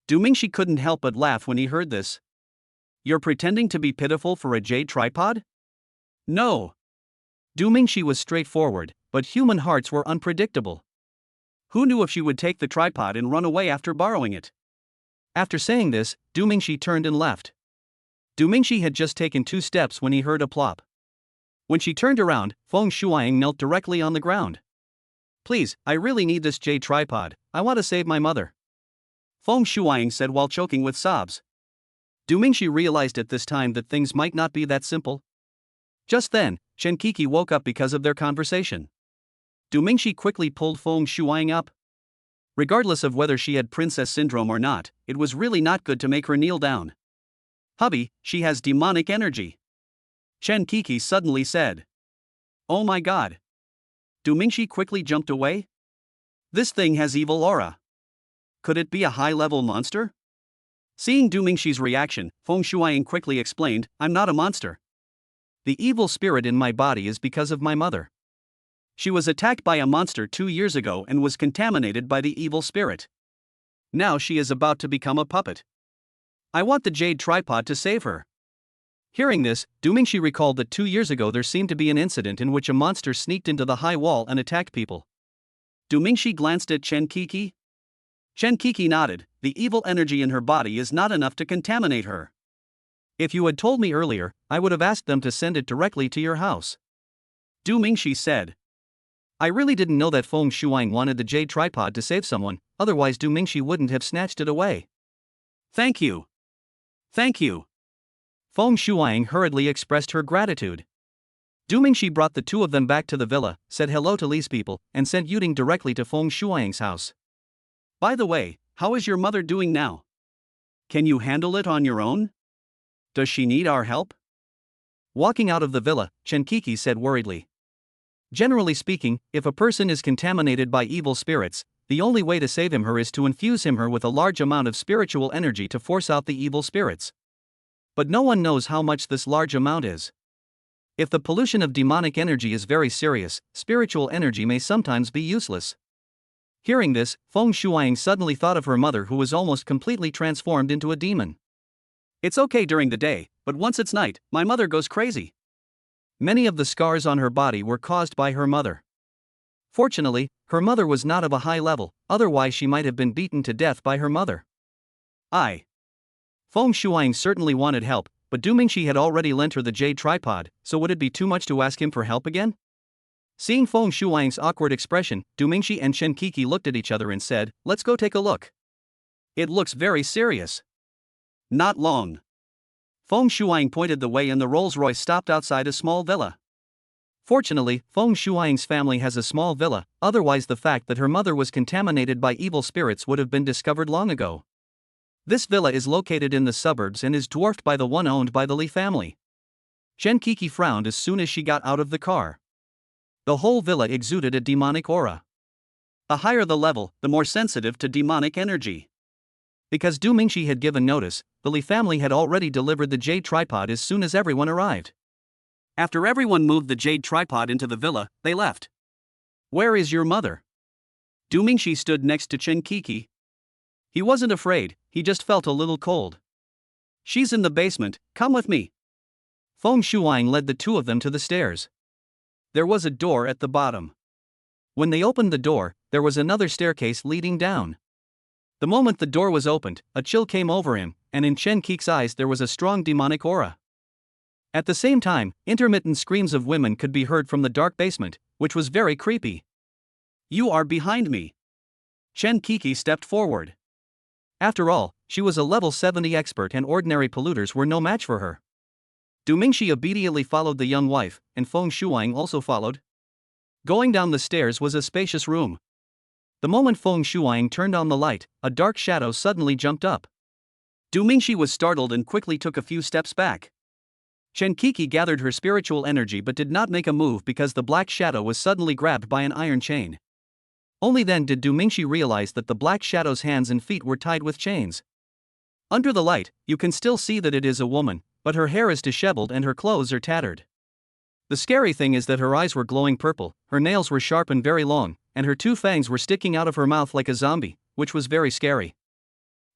Du Mingxi couldn't help but laugh when he heard this. You're pretending to be pitiful for a jade tripod? No. Du Mingxi was straightforward, but human hearts were unpredictable. Who knew if she would take the tripod and run away after borrowing it? After saying this, Du Mingxi turned and left. Du Mingxi had just taken 2 steps when he heard a plop. When she turned around, Feng Shuang knelt directly on the ground. Please, I really need this jade tripod, I want to save my mother. Feng Shuang said while choking with sobs. Du Mingxi realized at this time that things might not be that simple. Just then, Chen Kiki woke up because of their conversation. Du Mingxi quickly pulled Feng Shuang up. Regardless of whether she had princess syndrome or not, it was really not good to make her kneel down. Hubby, she has demonic energy. Chen Kiki suddenly said. Oh my god. Du Mingxi quickly jumped away. This thing has evil aura. Could it be a high-level monster? Seeing Du Mingxi's reaction, Feng Shuang quickly explained, I'm not a monster. The evil spirit in my body is because of my mother. She was attacked by a monster 2 years ago and was contaminated by the evil spirit. Now she is about to become a puppet. I want the jade tripod to save her. Hearing this, Du Mingxi recalled that 2 years ago there seemed to be an incident in which a monster sneaked into the high wall and attacked people. Du Mingxi glanced at Chen Kiki. Chen Kiki nodded, the evil energy in her body is not enough to contaminate her. If you had told me earlier, I would have asked them to send it directly to your house. Du Mingxi said. I really didn't know that Feng Shuang wanted the jade tripod to save someone, otherwise Du Mingxi wouldn't have snatched it away. Thank you. Thank you. Feng Shuang hurriedly expressed her gratitude. Du Mingxi brought the 2 of them back to the villa, said hello to Li's people, and sent Yuding directly to Feng Shuang's house. By the way, how is your mother doing now? Can you handle it on your own? Does she need our help? Walking out of the villa, Chen Kiki said worriedly. Generally speaking, if a person is contaminated by evil spirits, the only way to save him or her is to infuse him or her with a large amount of spiritual energy to force out the evil spirits. But no one knows how much this large amount is. If the pollution of demonic energy is very serious, spiritual energy may sometimes be useless. Hearing this, Feng Shuang suddenly thought of her mother, who was almost completely transformed into a demon. It's okay during the day, but once it's night, my mother goes crazy. Many of the scars on her body were caused by her mother. Fortunately, her mother was not of a high level, otherwise she might have been beaten to death by her mother. Feng Shuang certainly wanted help, but Du Mingxi had already lent her the jade tripod, so would it be too much to ask him for help again? Seeing Feng Shuang's awkward expression, Du Mingxi and Chen Kiki looked at each other and said, "Let's go take a look. It looks very serious." Not long. Feng Shuang pointed the way and the Rolls-Royce stopped outside a small villa. Fortunately, Feng Shuang's family has a small villa, otherwise the fact that her mother was contaminated by evil spirits would have been discovered long ago. This villa is located in the suburbs and is dwarfed by the one owned by the Li family. Chen Kiki frowned as soon as she got out of the car. The whole villa exuded a demonic aura. The higher the level, the more sensitive to demonic energy. Because Du Mingxi had given notice, the Li family had already delivered the jade tripod as soon as everyone arrived. After everyone moved the jade tripod into the villa, they left. "Where is your mother?" Du Mingxi stood next to Chen Kiki. He wasn't afraid, he just felt a little cold. "She's in the basement, come with me." Feng Shuang led the two of them to the stairs. There was a door at the bottom. When they opened the door, there was another staircase leading down. The moment the door was opened, a chill came over him, and in Chen Kiki's eyes there was a strong demonic aura. At the same time, intermittent screams of women could be heard from the dark basement, which was very creepy. "You are behind me." Chen Kiki stepped forward. After all, she was a level 70 expert and ordinary polluters were no match for her. Du Mingxi obediently followed the young wife, and Feng Shuang also followed. Going down the stairs was a spacious room. The moment Feng Shuang turned on the light, a dark shadow suddenly jumped up. Du Mingxi was startled and quickly took a few steps back. Chen Kiki gathered her spiritual energy but did not make a move because the black shadow was suddenly grabbed by an iron chain. Only then did Du Mingxi realize that the black shadow's hands and feet were tied with chains. Under the light, you can still see that it is a woman, but her hair is disheveled and her clothes are tattered. The scary thing is that her eyes were glowing purple, her nails were sharp and very long, and her two fangs were sticking out of her mouth like a zombie, which was very scary.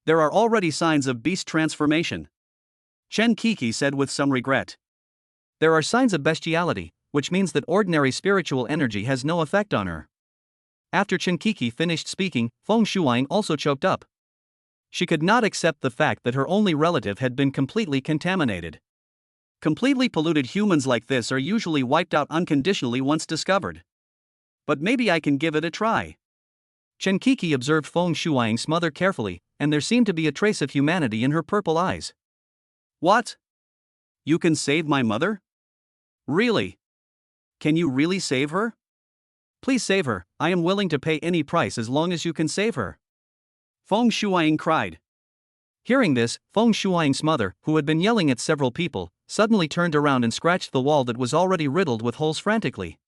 "There are already signs of beast transformation," Chen Kiki said with some regret. There are signs of bestiality, which means that ordinary spiritual energy has no effect on her. After Chen Kiki finished speaking, Feng Shuang also choked up. She could not accept the fact that her only relative had been completely contaminated. Completely polluted humans like this are usually wiped out unconditionally once discovered. But maybe I can give it a try. Chen Kiki observed Feng Shuang's mother carefully, and there seemed to be a trace of humanity in her purple eyes. "What? You can save my mother? Really? Can you really save her? Please save her, I am willing to pay any price as long as you can save her," Feng Shuang cried. Hearing this, Feng Shuang's mother, who had been yelling at several people, suddenly turned around and scratched the wall that was already riddled with holes frantically.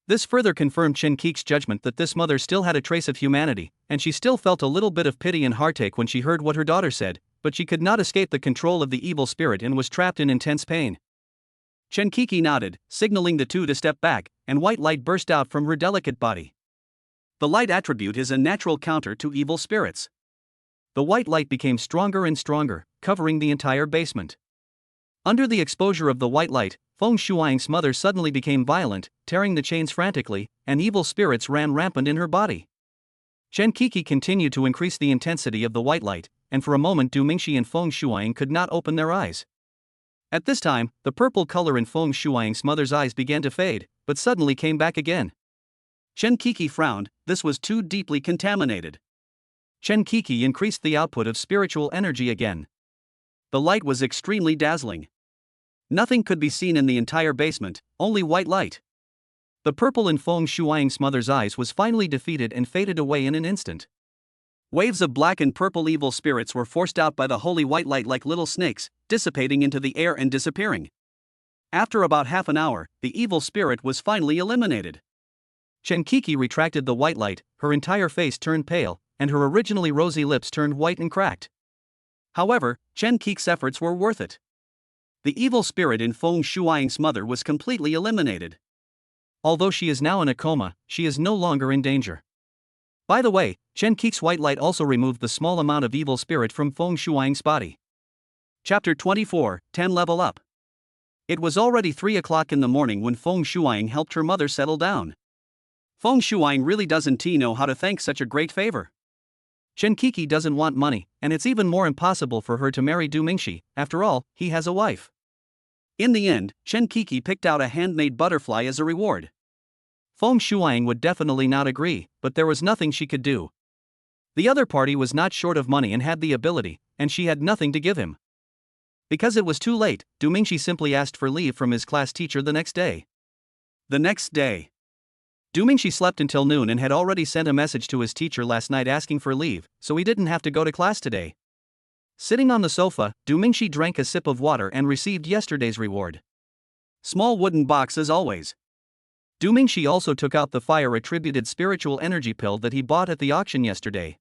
This further confirmed Chen Kiki's judgment that this mother still had a trace of humanity, and she still felt a little bit of pity and heartache when she heard what her daughter said, but she could not escape the control of the evil spirit and was trapped in intense pain. Chen Kiki nodded, signaling the two to step back, and white light burst out from her delicate body. The light attribute is a natural counter to evil spirits. The white light became stronger and stronger, covering the entire basement. Under the exposure of the white light, Feng Shuang's mother suddenly became violent, tearing the chains frantically, and evil spirits ran rampant in her body. Chen Kiki continued to increase the intensity of the white light, and for a moment Du Mingxi and Feng Shuang could not open their eyes. At this time, the purple color in Feng Shuang's mother's eyes began to fade, but suddenly came back again. Chen Kiki frowned, this was too deeply contaminated. Chen Kiki increased the output of spiritual energy again. The light was extremely dazzling. Nothing could be seen in the entire basement, only white light. The purple in Feng Shuang's mother's eyes was finally defeated and faded away in an instant. Waves of black and purple evil spirits were forced out by the holy white light like little snakes, dissipating into the air and disappearing. After about half an hour, the evil spirit was finally eliminated. Chenkiki retracted the white light, her entire face turned pale, and her originally rosy lips turned white and cracked. However, Chenkiki's efforts were worth it. The evil spirit in Feng Shuang's mother was completely eliminated. Although she is now in a coma, she is no longer in danger. By the way, Chenkiki's white light also removed the small amount of evil spirit from Feng Shuang's body. Chapter 24, 10 Level Up. It was already 3 o'clock in the morning when Feng Shuang helped her mother settle down. Feng Shuang really doesn't know how to thank such a great favor. Chenkiki doesn't want money, and it's even more impossible for her to marry Du Mingxi. After all, he has a wife. In the end, Chenkiki picked out a handmade butterfly as a reward. Feng Shuang would definitely not agree, but there was nothing she could do. The other party was not short of money and had the ability, and she had nothing to give him. Because it was too late, Du Mingxi simply asked for leave from his class teacher the next day. The next day, Du Mingxi slept until noon and had already sent a message to his teacher last night asking for leave, so he didn't have to go to class today. Sitting on the sofa, Du Mingxi drank a sip of water and received yesterday's reward. Small wooden box as always. Du Mingxi also took out the fire-attributed spiritual energy pill that he bought at the auction yesterday.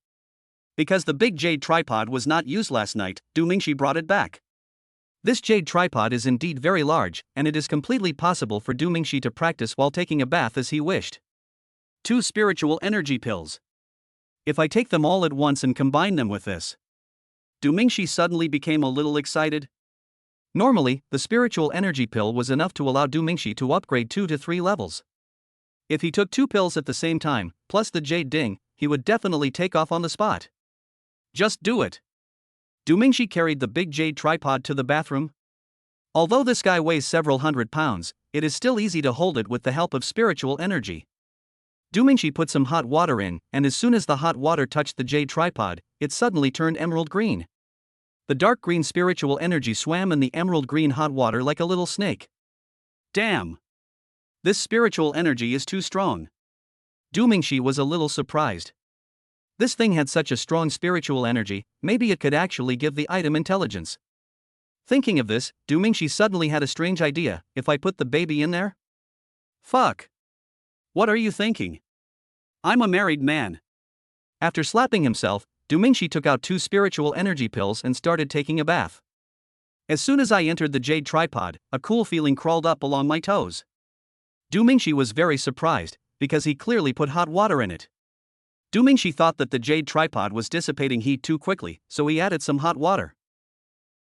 Because the big jade tripod was not used last night, Du Mingxi brought it back. This jade tripod is indeed very large, and it is completely possible for Du Mingxi to practice while taking a bath as he wished. 2 spiritual energy pills. If I take them all at once and combine them with this. Du Mingxi suddenly became a little excited. Normally, the spiritual energy pill was enough to allow Du Mingxi to upgrade 2 to 3 levels. If he took 2 pills at the same time, plus the jade ding, he would definitely take off on the spot. Just do it. Du Mingxi carried the big jade tripod to the bathroom. Although this guy weighs several hundred pounds, it is still easy to hold it with the help of spiritual energy. Du Mingxi put some hot water in, and as soon as the hot water touched the jade tripod, it suddenly turned emerald green. The dark green spiritual energy swam in the emerald green hot water like a little snake. Damn! This spiritual energy is too strong. Du Mingxi was a little surprised. This thing had such a strong spiritual energy, maybe it could actually give the item intelligence. Thinking of this, Du Mingxi suddenly had a strange idea. If I put the baby in there? Fuck! What are you thinking? I'm a married man. After slapping himself, Du Mingxi took out 2 spiritual energy pills and started taking a bath. As soon as I entered the jade tripod, a cool feeling crawled up along my toes. Du Mingxi was very surprised, because he clearly put hot water in it. Du Mingxi thought that the jade tripod was dissipating heat too quickly, so he added some hot water.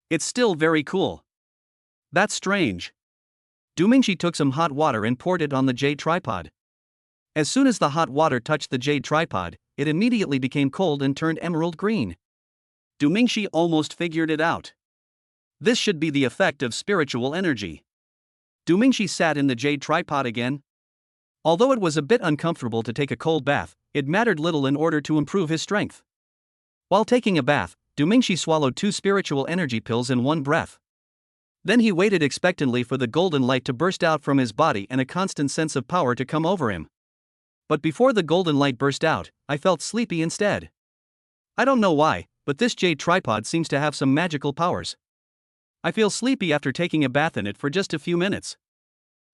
It's still very cool. That's strange. Du Mingxi took some hot water and poured it on the jade tripod. As soon as the hot water touched the jade tripod, it immediately became cold and turned emerald green. Du Mingxi almost figured it out. This should be the effect of spiritual energy. Du Mingxi sat in the jade tripod again. Although it was a bit uncomfortable to take a cold bath, it mattered little in order to improve his strength. While taking a bath, Du Mingxi swallowed 2 spiritual energy pills in one breath. Then he waited expectantly for the golden light to burst out from his body and a constant sense of power to come over him. But before the golden light burst out, I felt sleepy instead. I don't know why, but this jade tripod seems to have some magical powers. I feel sleepy after taking a bath in it for just a few minutes.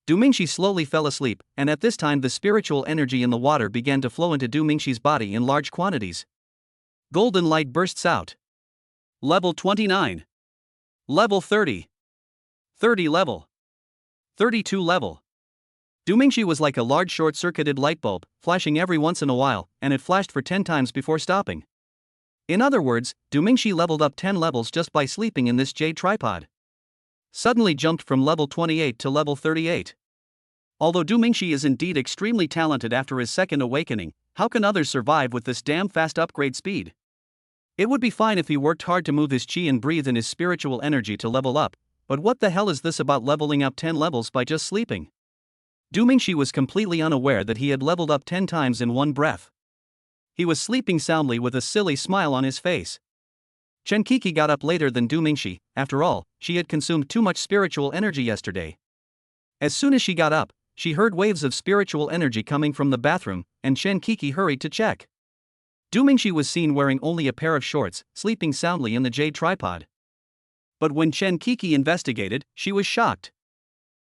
Du Mingxi slowly fell asleep, and at this time the spiritual energy in the water began to flow into Du Mingxi's body in large quantities. Golden light bursts out. Level 29. Level 30. 30 level. 32 level. Du Mingxi was like a large short-circuited light bulb, flashing every once in a while, and it flashed for 10 times before stopping. In other words, Du Mingxi leveled up 10 levels just by sleeping in this jade tripod. Suddenly jumped from level 28 to level 38. Although Du Mingxi is indeed extremely talented after his second awakening, how can others survive with this damn fast upgrade speed? It would be fine if he worked hard to move his chi and breathe in his spiritual energy to level up, but what the hell is this about leveling up 10 levels by just sleeping? Du Mingxi was completely unaware that he had leveled up 10 times in one breath. He was sleeping soundly with a silly smile on his face. Chenkiki got up later than Du Mingxi. After all, she had consumed too much spiritual energy yesterday. As soon as she got up, she heard waves of spiritual energy coming from the bathroom, and Chenkiki hurried to check. Du Mingxi was seen wearing only a pair of shorts, sleeping soundly in the jade tripod. But when Chen Kiki investigated, she was shocked.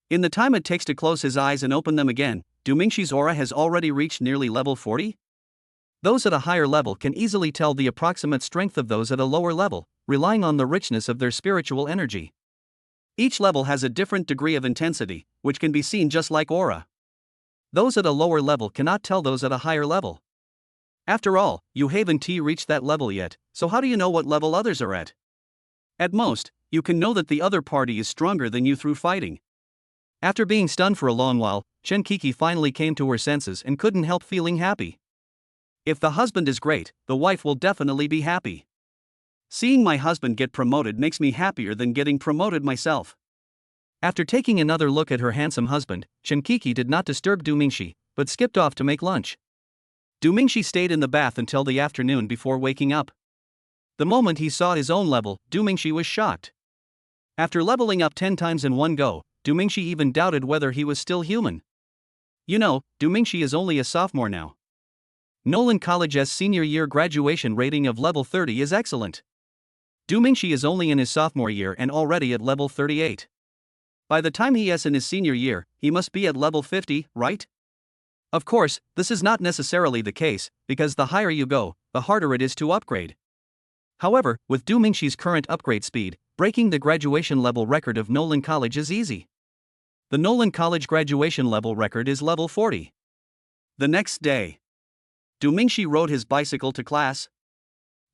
In the time it takes to close his eyes and open them again, Du Mingxi's aura has already reached nearly level 40? Those at a higher level can easily tell the approximate strength of those at a lower level, relying on the richness of their spiritual energy. Each level has a different degree of intensity, which can be seen just like aura. Those at a lower level cannot tell those at a higher level. After all, you haven't reached that level yet, so how do you know what level others are at? At most, you can know that the other party is stronger than you through fighting. After being stunned for a long while, Chen Kiki finally came to her senses and couldn't help feeling happy. If the husband is great, the wife will definitely be happy. Seeing my husband get promoted makes me happier than getting promoted myself. After taking another look at her handsome husband, Chen Kiki did not disturb Du Mingxi, but skipped off to make lunch. Du Mingxi stayed in the bath until the afternoon before waking up. The moment he saw his own level, Du Mingxi was shocked. After leveling up 10 times in one go, Du Mingxi even doubted whether he was still human. You know, Du Mingxi is only a sophomore now. Nolan College's senior year graduation rating of level 30 is excellent. Du Mingxi is only in his sophomore year and already at level 38. By the time he is in his senior year, he must be at level 50, right? Of course, this is not necessarily the case, because the higher you go, the harder it is to upgrade. However, with Du Mingxi's current upgrade speed, breaking the graduation level record of Nolan College is easy. The Nolan College graduation level record is level 40. The next day, Du Mingxi rode his bicycle to class.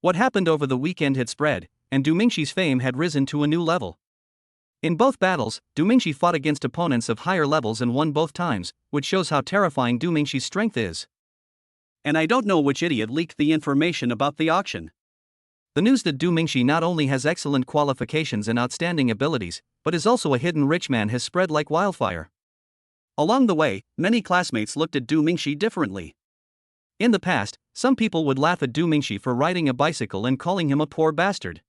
What happened over the weekend had spread, and Du Mingxi's fame had risen to a new level. In both battles, Du Mingxi fought against opponents of higher levels and won both times, which shows how terrifying Du Mingxi's strength is. And I don't know which idiot leaked the information about the auction. The news that Du Mingxi not only has excellent qualifications and outstanding abilities, but is also a hidden rich man has spread like wildfire. Along the way, many classmates looked at Du Mingxi differently. In the past, some people would laugh at Du Mingxi for riding a bicycle and calling him a poor bastard.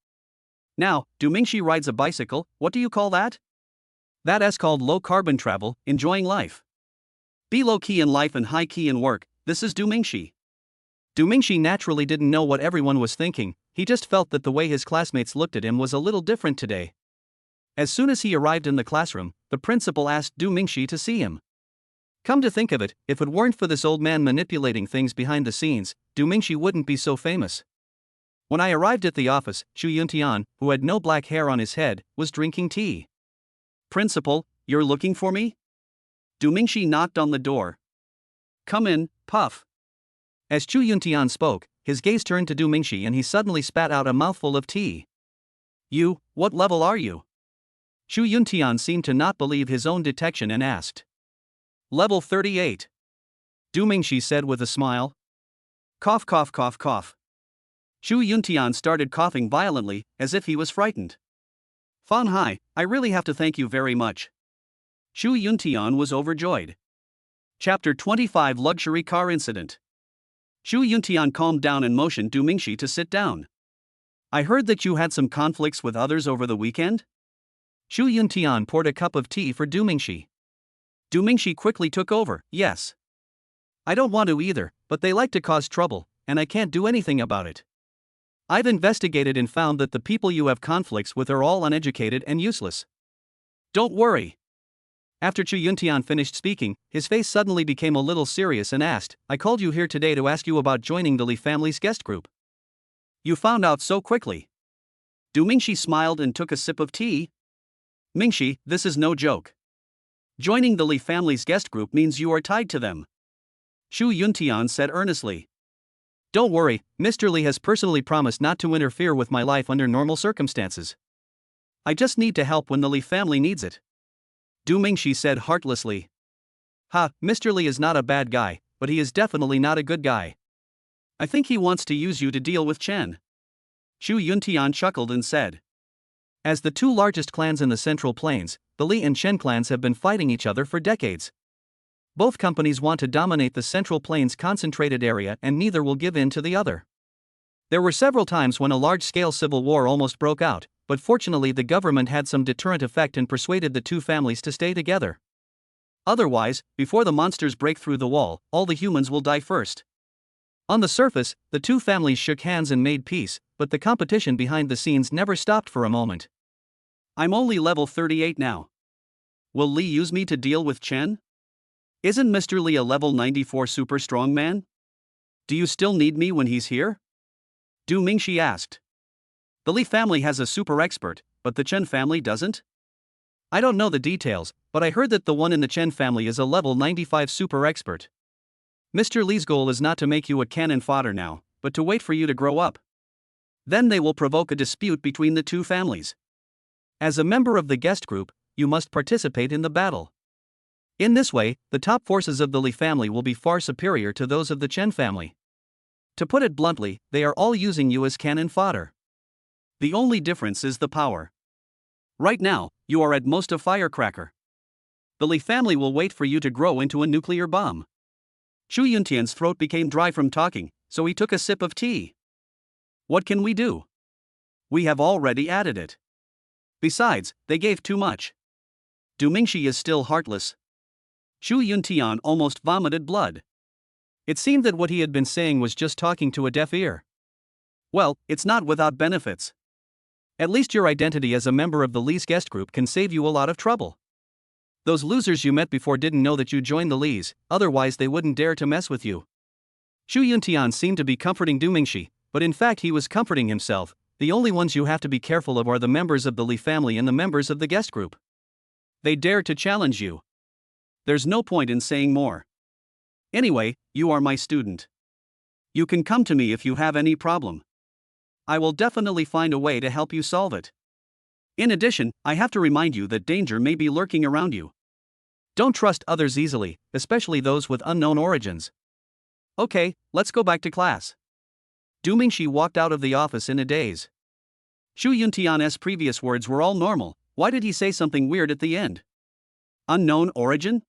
Now, Du Mingxi rides a bicycle, what do you call that? That is called low-carbon travel, enjoying life. Be low-key in life and high-key in work, this is Du Mingxi. Du Mingxi naturally didn't know what everyone was thinking, he just felt that the way his classmates looked at him was a little different today. As soon as he arrived in the classroom, the principal asked Du Mingxi to see him. Come to think of it, if it weren't for this old man manipulating things behind the scenes, Du Mingxi wouldn't be so famous. When I arrived at the office, Chu Yuntian, who had no black hair on his head, was drinking tea. Principal, you're looking for me? Du Mingxi knocked on the door. Come in, Puff. As Chu Yuntian spoke, his gaze turned to Du Mingxi and he suddenly spat out a mouthful of tea. You, what level are you? Chu Yuntian seemed to not believe his own detection and asked. Level 38. Du Mingxi said with a smile. Cough cough cough cough. Chu Yuntian started coughing violently, as if he was frightened. Fan Hai, I really have to thank you very much. Chu Yuntian was overjoyed. Chapter 25 Luxury Car Incident. Chu Yuntian calmed down and motioned Du Mingxi to sit down. I heard that you had some conflicts with others over the weekend? Chu Yuntian poured a cup of tea for Du Mingxi. Du Mingxi quickly took over, yes. I don't want to either, but they like to cause trouble, and I can't do anything about it. I've investigated and found that the people you have conflicts with are all uneducated and useless. Don't worry. After Chu Yuntian finished speaking, his face suddenly became a little serious and asked, I called you here today to ask you about joining the Li family's guest group. You found out so quickly. Du Mingxi smiled and took a sip of tea. Mingxi, this is no joke. Joining the Li family's guest group means you are tied to them. Chu Yuntian said earnestly. Don't worry, Mr. Li has personally promised not to interfere with my life under normal circumstances. I just need to help when the Li family needs it. Du Mingxi said heartlessly. Ha, Mr. Li is not a bad guy, but he is definitely not a good guy. I think he wants to use you to deal with Chen. Chu Yuntian chuckled and said. As the two largest clans in the Central Plains, the Li and Chen clans have been fighting each other for decades. Both companies want to dominate the Central Plains concentrated area and neither will give in to the other. There were several times when a large-scale civil war almost broke out, but fortunately the government had some deterrent effect and persuaded the two families to stay together. Otherwise, before the monsters break through the wall, all the humans will die first. On the surface, the two families shook hands and made peace, but the competition behind the scenes never stopped for a moment. I'm only level 38 now. Will Lee use me to deal with Chen? Isn't Mr. Lee a level 94 super strong man? Do you still need me when he's here? Du Mingxi asked. The Lee family has a super expert, but the Chen family doesn't? I don't know the details, but I heard that the one in the Chen family is a level 95 super expert. Mr. Lee's goal is not to make you a cannon fodder now, but to wait for you to grow up. Then they will provoke a dispute between the two families. As a member of the guest group, you must participate in the battle. In this way, the top forces of the Lee family will be far superior to those of the Chen family. To put it bluntly, they are all using you as cannon fodder. The only difference is the power. Right now, you are at most a firecracker. The Lee family will wait for you to grow into a nuclear bomb. Chu Yuntian's throat became dry from talking, so he took a sip of tea. What can we do? We have already added it. Besides, they gave too much. Du Mingxi is still heartless. Chu Yuntian almost vomited blood. It seemed that what he had been saying was just talking to a deaf ear. Well, it's not without benefits. At least your identity as a member of the Lee's guest group can save you a lot of trouble. Those losers you met before didn't know that you joined the Lees, otherwise they wouldn't dare to mess with you. Chu Yuntian seemed to be comforting Du Mingxi, but in fact he was comforting himself. The only ones you have to be careful of are the members of the Lee family and the members of the guest group. They dare to challenge you. There's no point in saying more. Anyway, you are my student. You can come to me if you have any problem. I will definitely find a way to help you solve it. In addition, I have to remind you that danger may be lurking around you. Don't trust others easily, especially those with unknown origins. Okay, let's go back to class. Du Mingxi walked out of the office in a daze. Chu Yuntian's previous words were all normal. Why did he say something weird at the end? Unknown origin?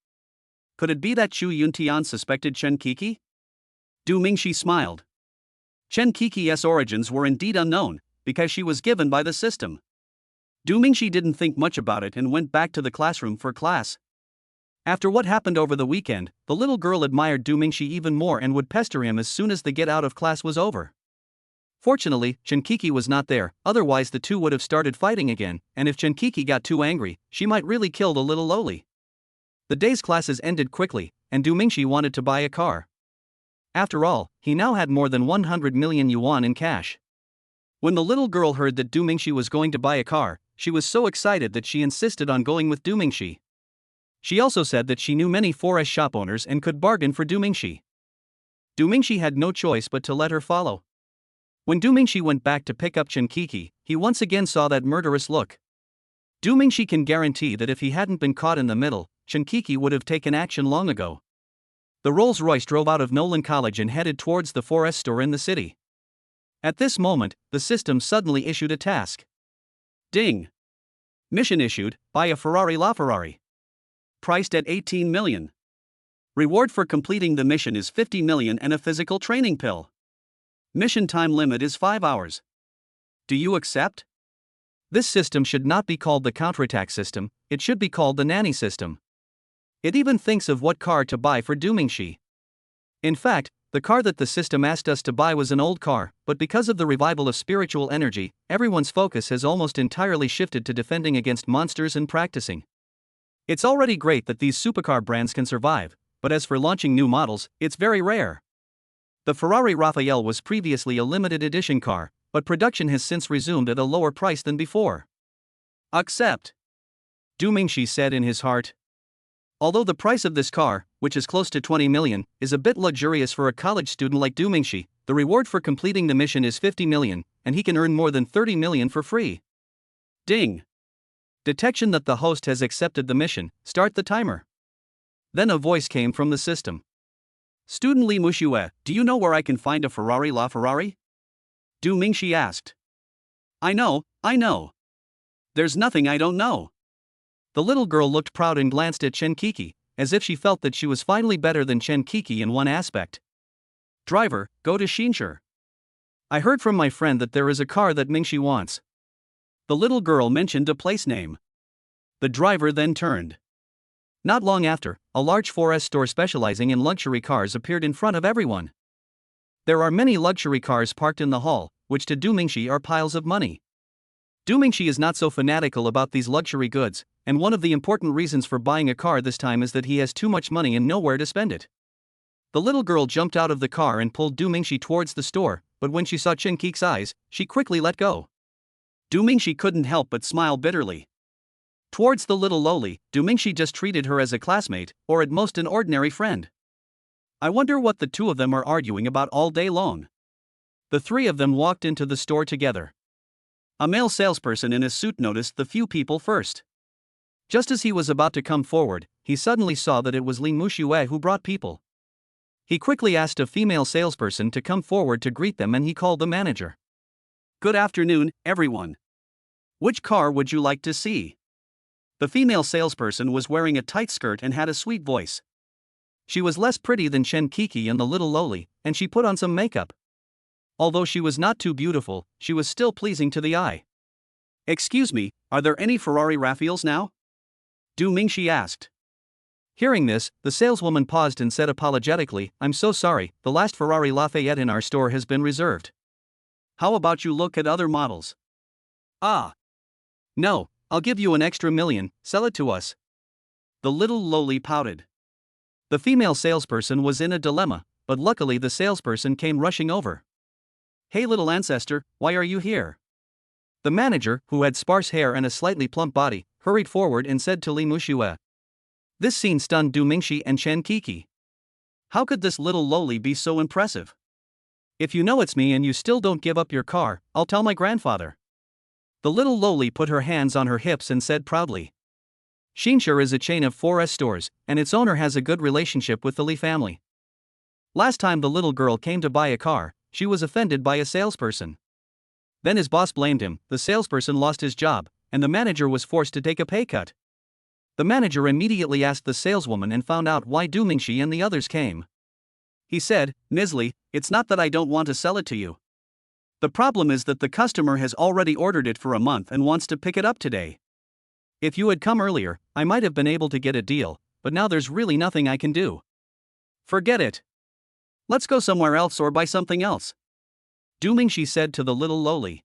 Could it be that Chu Yuntian suspected Chen Kiki? Du Mingxi smiled. Chen Kiki's origins were indeed unknown, because she was given by the system. Du Mingxi didn't think much about it and went back to the classroom for class. After what happened over the weekend, the little girl admired Du Mingxi even more and would pester him as soon as the get out of class was over. Fortunately, Chen Kiki was not there, otherwise the two would have started fighting again, and if Chen Kiki got too angry, she might really kill the little loli. The day's classes ended quickly, and Du Mingxi wanted to buy a car. After all, he now had more than 100 million yuan in cash. When the little girl heard that Du Mingxi was going to buy a car, she was so excited that she insisted on going with Du Mingxi. She also said that she knew many forest shop owners and could bargain for Du Mingxi. Du Mingxi had no choice but to let her follow. When Du Mingxi went back to pick up Chen Kiki, he once again saw that murderous look. Du Mingxi can guarantee that if he hadn't been caught in the middle, Chen Kiki would have taken action long ago. The Rolls-Royce drove out of Nolan College and headed towards the forest store in the city. At this moment, the system suddenly issued a task. Ding! Mission issued, buy a Ferrari LaFerrari. Priced at 18 million. Reward for completing the mission is 50 million and a physical training pill. Mission time limit is 5 hours. Do you accept? This system should not be called the counterattack system, it should be called the nanny system. It even thinks of what car to buy for Du Mingxi. In fact, the car that the system asked us to buy was an old car, but because of the revival of spiritual energy, everyone's focus has almost entirely shifted to defending against monsters and practicing. It's already great that these supercar brands can survive, but as for launching new models, it's very rare. The Ferrari Raphael was previously a limited edition car, but production has since resumed at a lower price than before. Accept. Du Mingxi said in his heart. Although the price of this car, which is close to 20 million, is a bit luxurious for a college student like Du Mingxi, the reward for completing the mission is 50 million, and he can earn more than 30 million for free. Ding. Detection that the host has accepted the mission, start the timer. Then a voice came from the system. Student Li Mushue, do you know where I can find a Ferrari LaFerrari? Du Mingxi asked. I know. There's nothing I don't know. The little girl looked proud and glanced at Chen Kiki, as if she felt that she was finally better than Chen Kiki in one aspect. Driver, go to Xinshi. I heard from my friend that there is a car that Mingxi wants. The little girl mentioned a place name. The driver then turned. Not long after, a large forest store specializing in luxury cars appeared in front of everyone. There are many luxury cars parked in the hall, which to Du Mingxi are piles of money. Du Mingxi is not so fanatical about these luxury goods, and one of the important reasons for buying a car this time is that he has too much money and nowhere to spend it. The little girl jumped out of the car and pulled Du Mingxi towards the store, but when she saw Chen Qi's eyes, she quickly let go. Du Mingxi couldn't help but smile bitterly. Towards the little lowly, Du Mingxi just treated her as a classmate, or at most an ordinary friend. I wonder what the two of them are arguing about all day long. The three of them walked into the store together. A male salesperson in a suit noticed the few people first. Just as he was about to come forward, he suddenly saw that it was Li Muxue who brought people. He quickly asked a female salesperson to come forward to greet them, and he called the manager. "Good afternoon, everyone. Which car would you like to see?" The female salesperson was wearing a tight skirt and had a sweet voice. She was less pretty than Chen Qiqi and the little lowly, and she put on some makeup. Although she was not too beautiful, she was still pleasing to the eye. "Excuse me, are there any Ferrari Rafales now?" Du Mingxi asked. Hearing this, the saleswoman paused and said apologetically, "I'm so sorry, the last Ferrari Lafayette in our store has been reserved. How about you look at other models?" "Ah. No, I'll give you an extra million, sell it to us." The little lowly pouted. The female salesperson was in a dilemma, but luckily the salesperson came rushing over. "Hey little ancestor, why are you here?" The manager, who had sparse hair and a slightly plump body, hurried forward and said to Li Muxue. This scene stunned Du Mingxi and Chen Qiqi. How could this little lowly be so impressive? "If you know it's me and you still don't give up your car, I'll tell my grandfather." The little lowly put her hands on her hips and said proudly. Xinshur is a chain of 4S stores, and its owner has a good relationship with the Li family. Last time the little girl came to buy a car, she was offended by a salesperson. Then his boss blamed him, the salesperson lost his job, and the manager was forced to take a pay cut. The manager immediately asked the saleswoman and found out why Du Mingxi and the others came. He said, "Ms. Li, it's not that I don't want to sell it to you. The problem is that the customer has already ordered it for a month and wants to pick it up today. If you had come earlier, I might have been able to get a deal, but now there's really nothing I can do. Forget it. Let's go somewhere else or buy something else." Du Mingxi said to the little lowly.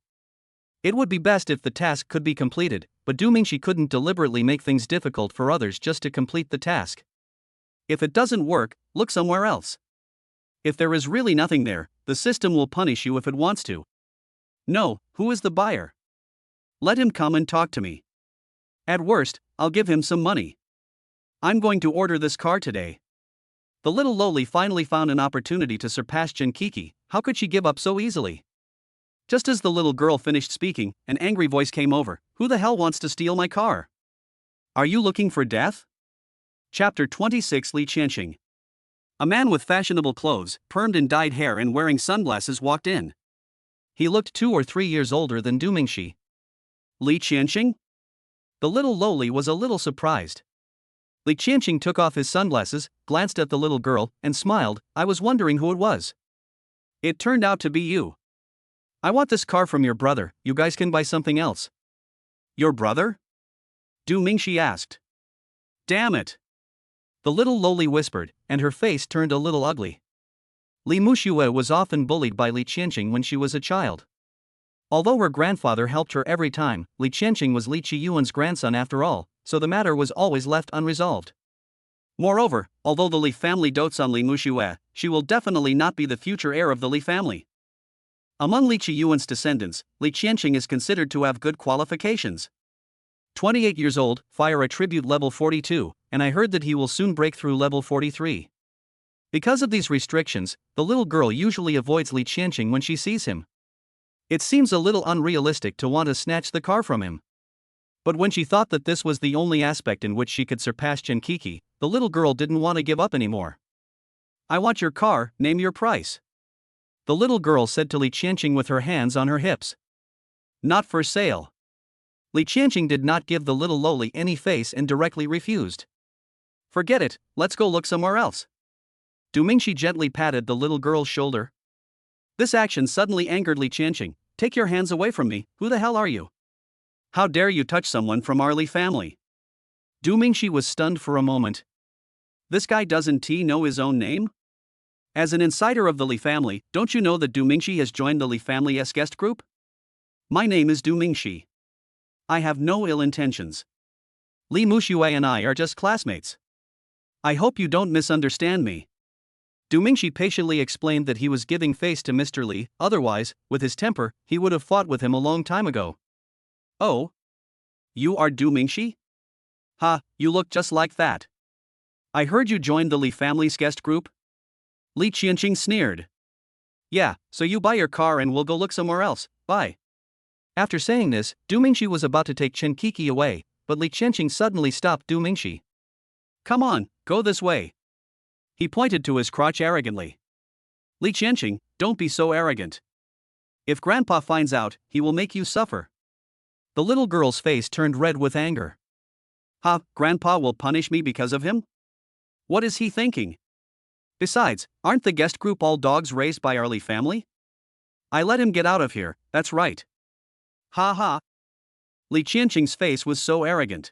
It would be best if the task could be completed, but Du Mingxi couldn't deliberately make things difficult for others just to complete the task. If it doesn't work, look somewhere else. If there is really nothing there, the system will punish you if it wants to. No, who is the buyer? Let him come and talk to me. At worst, I'll give him some money. I'm going to order this car today. The little lowly finally found an opportunity to surpass Chen Qiqi. How could she give up so easily? Just as the little girl finished speaking, an angry voice came over. "Who the hell wants to steal my car? Are you looking for death?" Chapter 26. Li Qianxing. A man with fashionable clothes, permed and dyed hair and wearing sunglasses walked in. He looked 2 or 3 years older than Du Mingxi. "Li Qianxing?" The little lowly was a little surprised. Li Qianxing took off his sunglasses, glanced at the little girl, and smiled. "I was wondering who it was. It turned out to be you. I want this car from your brother, you guys can buy something else." "Your brother?" Du Mingxi asked. "Damn it!" The little lowly whispered, and her face turned a little ugly. Li Muxue was often bullied by Li Qianxing when she was a child. Although her grandfather helped her every time, Li Qianxing was Li Qiyuan's grandson after all, so the matter was always left unresolved. Moreover, although the Li family dotes on Li Muxue, she will definitely not be the future heir of the Li family. Among Li Qiyuan's descendants, Li Qianxing is considered to have good qualifications. 28 years old, fire attribute level 42, and I heard that he will soon break through level 43. Because of these restrictions, the little girl usually avoids Li Qianxing when she sees him. It seems a little unrealistic to want to snatch the car from him. But when she thought that this was the only aspect in which she could surpass Chen Qiqi, the little girl didn't want to give up anymore. "I want your car, name your price," the little girl said to Li Qianxing with her hands on her hips. "Not for sale." Li Qianxing did not give the little lowly any face and directly refused. "Forget it, let's go look somewhere else." Du Mingxi gently patted the little girl's shoulder. This action suddenly angered Li Qianxing. "Take your hands away from me, who the hell are you? How dare you touch someone from our Li family?" Du Mingxi was stunned for a moment. This guy doesn't know his own name? As an insider of the Li family, don't you know that Du Mingxi has joined the Li family's guest group? My name is Du Mingxi. I have no ill intentions. Li Muxue and I are just classmates. I hope you don't misunderstand me. Du Mingxi patiently explained that he was giving face to Mr. Li, otherwise, with his temper, he would have fought with him a long time ago. Oh? You are Du Mingxi? Ha, you look just like that. I heard you joined the Li family's guest group? Li Qianqing sneered. Yeah, so you buy your car and we'll go look somewhere else, bye. After saying this, Du Mingxi was about to take Chen Kiki away, but Li Qianqing suddenly stopped Du Mingxi. Come on, go this way. He pointed to his crotch arrogantly. Li Qianqing, don't be so arrogant. If Grandpa finds out, he will make you suffer. The little girl's face turned red with anger. Ha, Grandpa will punish me because of him? What is he thinking? Besides, aren't the guest group all dogs raised by our Li family? I let him get out of here, that's right. Ha ha. Li Qianqing's face was so arrogant.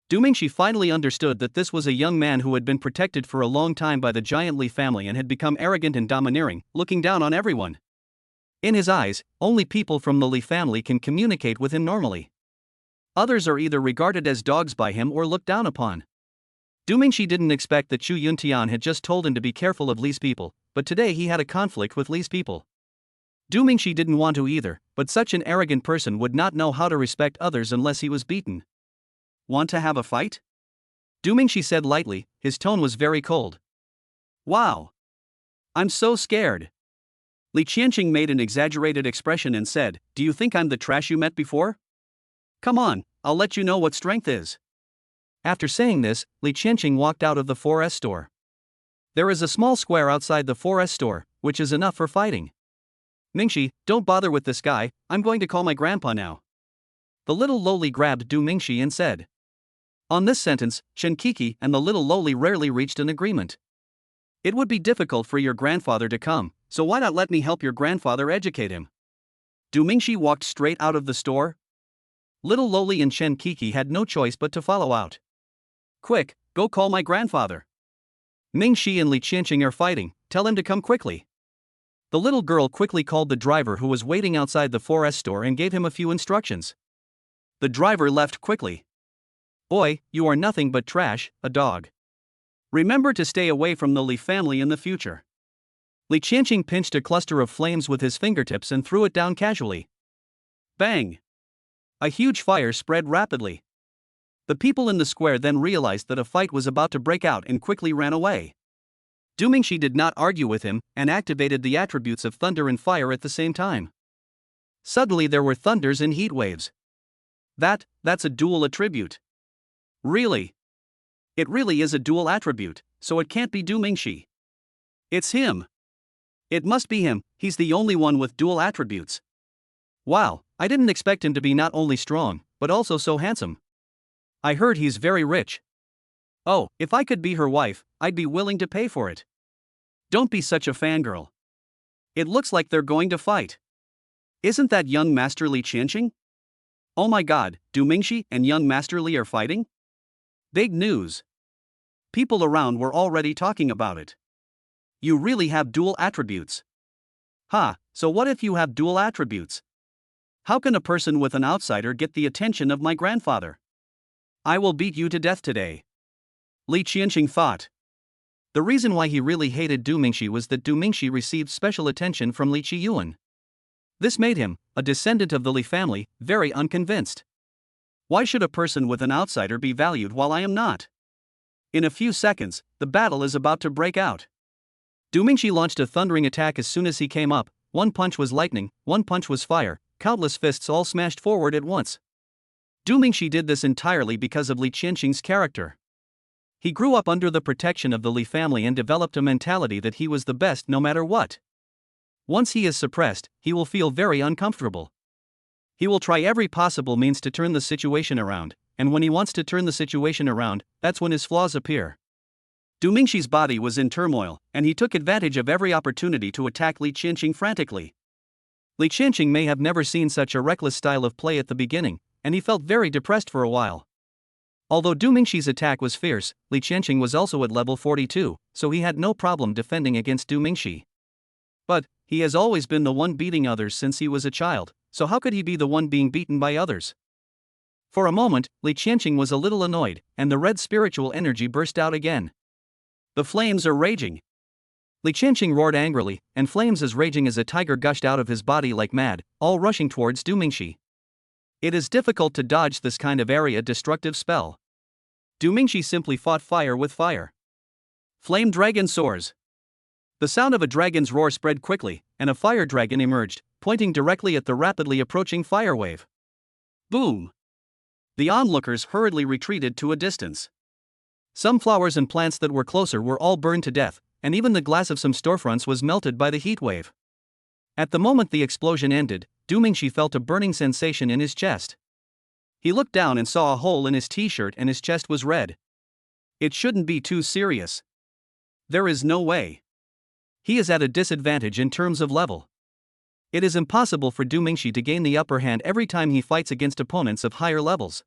Du Mingxi finally understood that this was a young man who had been protected for a long time by the giant Li family and had become arrogant and domineering, looking down on everyone. In his eyes, only people from the Li family can communicate with him normally. Others are either regarded as dogs by him or looked down upon. Du Mingxi didn't expect that Chu Yuntian had just told him to be careful of Li's people, but today he had a conflict with Li's people. Du Mingxi didn't want to either, but such an arrogant person would not know how to respect others unless he was beaten. Want to have a fight? Du Mingxi said lightly, his tone was very cold. Wow. I'm so scared. Li Qianqing made an exaggerated expression and said, do you think I'm the trash you met before? Come on, I'll let you know what strength is. After saying this, Li Qianqing walked out of the 4S store. There is a small square outside the 4S store, which is enough for fighting. Mingxi, don't bother with this guy, I'm going to call my grandpa now. The little lowly grabbed Du Mingxi and said. On this sentence, Chen Kiki and the little lowly rarely reached an agreement. It would be difficult for your grandfather to come, so why not let me help your grandfather educate him? Du Mingxi walked straight out of the store. Little lowly and Chen Kiki had no choice but to follow out. Quick, go call my grandfather. Mingxi and Li Qianqing are fighting, tell him to come quickly. The little girl quickly called the driver who was waiting outside the 4S store and gave him a few instructions. The driver left quickly. Boy, you are nothing but trash, a dog. Remember to stay away from the Li family in the future. Li Qianqing pinched a cluster of flames with his fingertips and threw it down casually. Bang! A huge fire spread rapidly. The people in the square then realized that a fight was about to break out and quickly ran away. Du Mingxi did not argue with him and activated the attributes of thunder and fire at the same time. Suddenly there were thunders and heat waves. That's a dual attribute. Really? It really is a dual attribute, so it can't be Du Mingxi. It's him. It must be him, he's the only one with dual attributes. Wow, I didn't expect him to be not only strong, but also so handsome. I heard he's very rich. Oh, if I could be her wife, I'd be willing to pay for it. Don't be such a fangirl. It looks like they're going to fight. Isn't that young Master Li Qianqing? Oh my god, Du Mingxi and young Master Li are fighting? Big news. People around were already talking about it. You really have dual attributes. So what if you have dual attributes? How can a person with an outsider get the attention of my grandfather? I will beat you to death today. Li Qianqing thought. The reason why he really hated Du Mingxi was that Du Mingxi received special attention from Li Qiyuan. This made him, a descendant of the Li family, very unconvinced. Why should a person with an outsider be valued while I am not? In a few seconds, the battle is about to break out. Du Mingxi launched a thundering attack as soon as he came up. One punch was lightning, one punch was fire, countless fists all smashed forward at once. Du Mingxi did this entirely because of Li Qianqing's character. He grew up under the protection of the Li family and developed a mentality that he was the best no matter what. Once he is suppressed, he will feel very uncomfortable. He will try every possible means to turn the situation around, and when he wants to turn the situation around, that's when his flaws appear. Du Mingxi's body was in turmoil, and he took advantage of every opportunity to attack Li Qianqing frantically. Li Qianqing may have never seen such a reckless style of play at the beginning, and he felt very depressed for a while. Although Du Mingxi's attack was fierce, Li Qianqing was also at level 42, so he had no problem defending against Du Mingxi. But he has always been the one beating others since he was a child, so how could he be the one being beaten by others? For a moment, Li Qianqing was a little annoyed, and the red spiritual energy burst out again. The flames are raging. Li Qianqing roared angrily, and flames as raging as a tiger gushed out of his body like mad, all rushing towards Du Mingxi. It is difficult to dodge this kind of area-destructive spell. Du Mingxi simply fought fire with fire. Flame dragon soars. The sound of a dragon's roar spread quickly, and a fire dragon emerged, pointing directly at the rapidly approaching fire wave. Boom! The onlookers hurriedly retreated to a distance. Some flowers and plants that were closer were all burned to death, and even the glass of some storefronts was melted by the heat wave. At the moment the explosion ended, Du Mingxi felt a burning sensation in his chest. He looked down and saw a hole in his t-shirt and his chest was red. It shouldn't be too serious. There is no way. He is at a disadvantage in terms of level. It is impossible for Du Mingxi to gain the upper hand every time he fights against opponents of higher levels.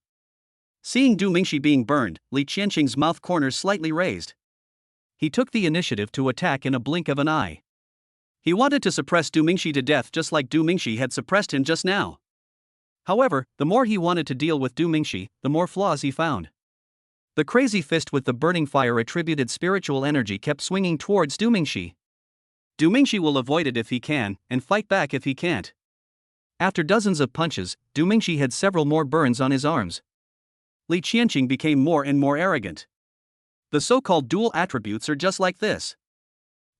Seeing Du Mingxi being burned, Li Qianqing's mouth corners slightly raised. He took the initiative to attack in a blink of an eye. He wanted to suppress Du Mingxi to death just like Du Mingxi had suppressed him just now. However, the more he wanted to deal with Du Mingxi, the more flaws he found. The crazy fist with the burning fire attributed spiritual energy kept swinging towards Du Mingxi. Du Mingxi will avoid it if he can, and fight back if he can't. After dozens of punches, Du Mingxi had several more burns on his arms. Li Qianqing became more and more arrogant. The so-called dual attributes are just like this.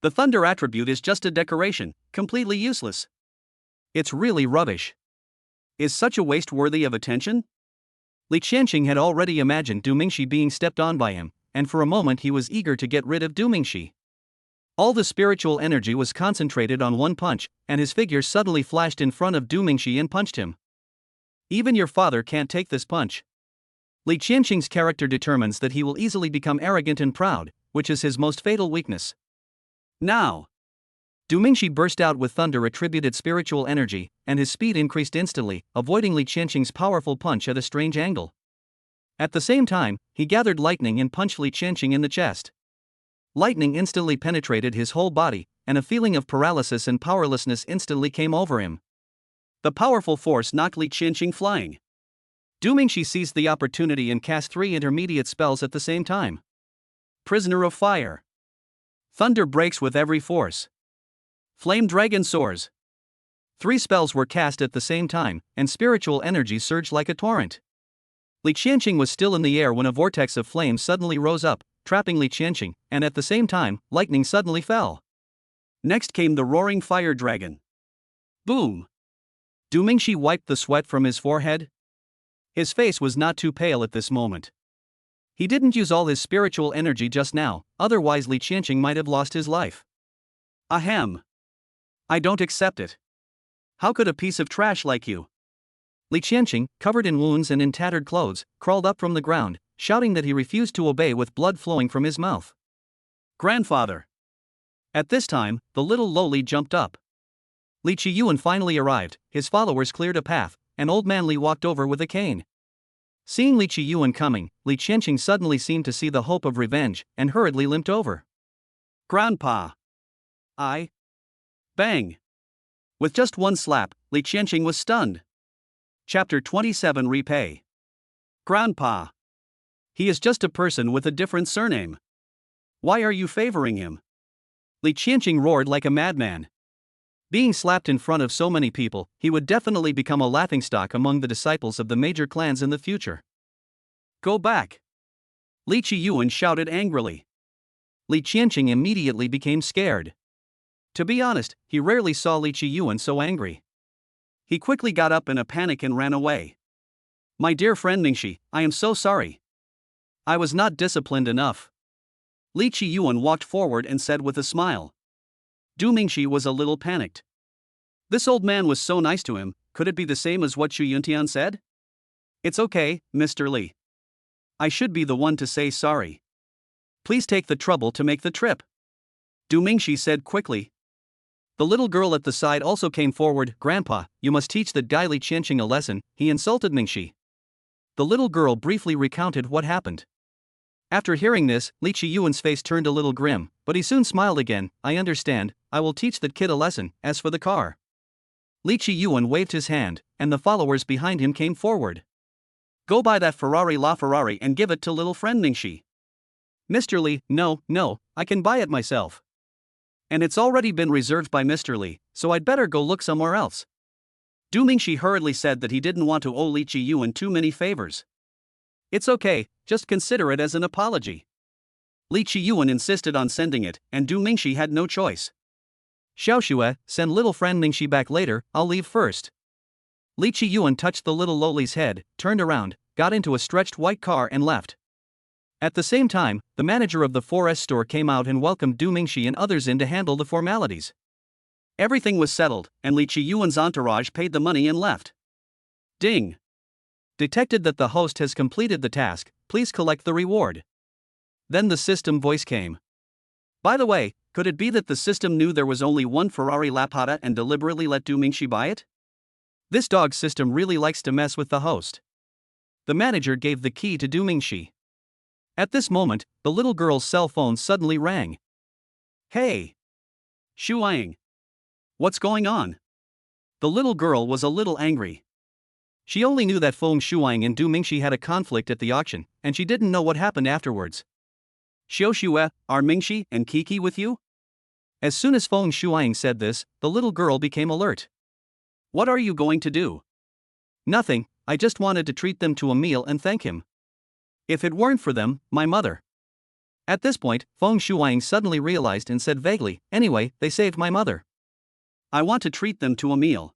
The thunder attribute is just a decoration, completely useless. It's really rubbish. Is such a waste worthy of attention? Li Qianqing had already imagined Du Mingxi being stepped on by him, and for a moment he was eager to get rid of Du Mingxi. All the spiritual energy was concentrated on one punch, and his figure suddenly flashed in front of Du Mingxi and punched him. Even your father can't take this punch. Li Qianqing's character determines that he will easily become arrogant and proud, which is his most fatal weakness. Now! Du Mingxi burst out with thunder-attributed spiritual energy, and his speed increased instantly, avoiding Li Qianqing's powerful punch at a strange angle. At the same time, he gathered lightning and punched Li Qianqing in the chest. Lightning instantly penetrated his whole body, and a feeling of paralysis and powerlessness instantly came over him. The powerful force knocked Li Qianqing flying. Du Mingxi seized the opportunity and cast 3 intermediate spells at the same time. Prisoner of Fire. Thunder breaks with every force. Flame Dragon soars. 3 spells were cast at the same time, and spiritual energy surged like a torrent. Li Qianqing was still in the air when a vortex of flame suddenly rose up, trapping Li Qianqing, and at the same time, lightning suddenly fell. Next came the roaring fire dragon. Boom! Du Mingxi wiped the sweat from his forehead. His face was not too pale at this moment. He didn't use all his spiritual energy just now, otherwise Li Qianqing might have lost his life. Ahem. I don't accept it. How could a piece of trash like you? Li Qianqing, covered in wounds and in tattered clothes, crawled up from the ground, shouting that he refused to obey with blood flowing from his mouth. Grandfather! At this time, the little lowly jumped up. Li Qiyuan finally arrived, his followers cleared a path, and old man Li walked over with a cane. Seeing Li Qiyuan coming, Li Qianqing suddenly seemed to see the hope of revenge, and hurriedly limped over. Grandpa! Bang! With just one slap, Li Qianqing was stunned. Chapter 27 Repay. Grandpa! He is just a person with a different surname. Why are you favoring him? Li Qianqing roared like a madman. Being slapped in front of so many people, he would definitely become a laughingstock among the disciples of the major clans in the future. Go back! Li Qiyuan shouted angrily. Li Qianqing immediately became scared. To be honest, he rarely saw Li Qiyuan so angry. He quickly got up in a panic and ran away. My dear friend Mingxi, I am so sorry. I was not disciplined enough. Li Qiyuan walked forward and said with a smile. Du Mingxi was a little panicked. This old man was so nice to him, could it be the same as what Xu Yuntian said? It's okay, Mr. Li. I should be the one to say sorry. Please take the trouble to make the trip. Du Mingxi said quickly. The little girl at the side also came forward. Grandpa, you must teach that guy Li Qianqing a lesson, he insulted Mingxi. The little girl briefly recounted what happened. After hearing this, Li Qiyuan's face turned a little grim, but he soon smiled again. I understand, I will teach that kid a lesson. As for the car. Li Qiyuan waved his hand, and the followers behind him came forward. Go buy that Ferrari LaFerrari and give it to little friend Mingxi. Mr. Li, no, I can buy it myself. And it's already been reserved by Mr. Li, so I'd better go look somewhere else. Du Mingxi hurriedly said that he didn't want to owe Li Qiyuan too many favors. It's okay, just consider it as an apology. Li Qiyuan insisted on sending it, and Du Mingxi had no choice. Xiaoxue, send little friend Mingxi back later, I'll leave first. Li Qiyuan touched the little lowly's head, turned around, got into a stretched white car and left. At the same time, the manager of the 4S store came out and welcomed Du Mingxi and others in to handle the formalities. Everything was settled, and Li Qiyuan's entourage paid the money and left. Ding! Detected that the host has completed the task, please collect the reward. Then the system voice came. By the way, could it be that the system knew there was only one Ferrari Lapata and deliberately let Du Mingxi buy it? This dog system really likes to mess with the host. The manager gave the key to Du Mingxi. At this moment, the little girl's cell phone suddenly rang. Hey! Shuang! What's going on? The little girl was a little angry. She only knew that Feng Shuang and Du Mingxi had a conflict at the auction, and she didn't know what happened afterwards. Xiaoxue, are Mingxi and Kiki with you? As soon as Feng Shuang said this, the little girl became alert. What are you going to do? Nothing, I just wanted to treat them to a meal and thank him. If it weren't for them, my mother. At this point, Feng Shuang suddenly realized and said vaguely, anyway, they saved my mother. I want to treat them to a meal.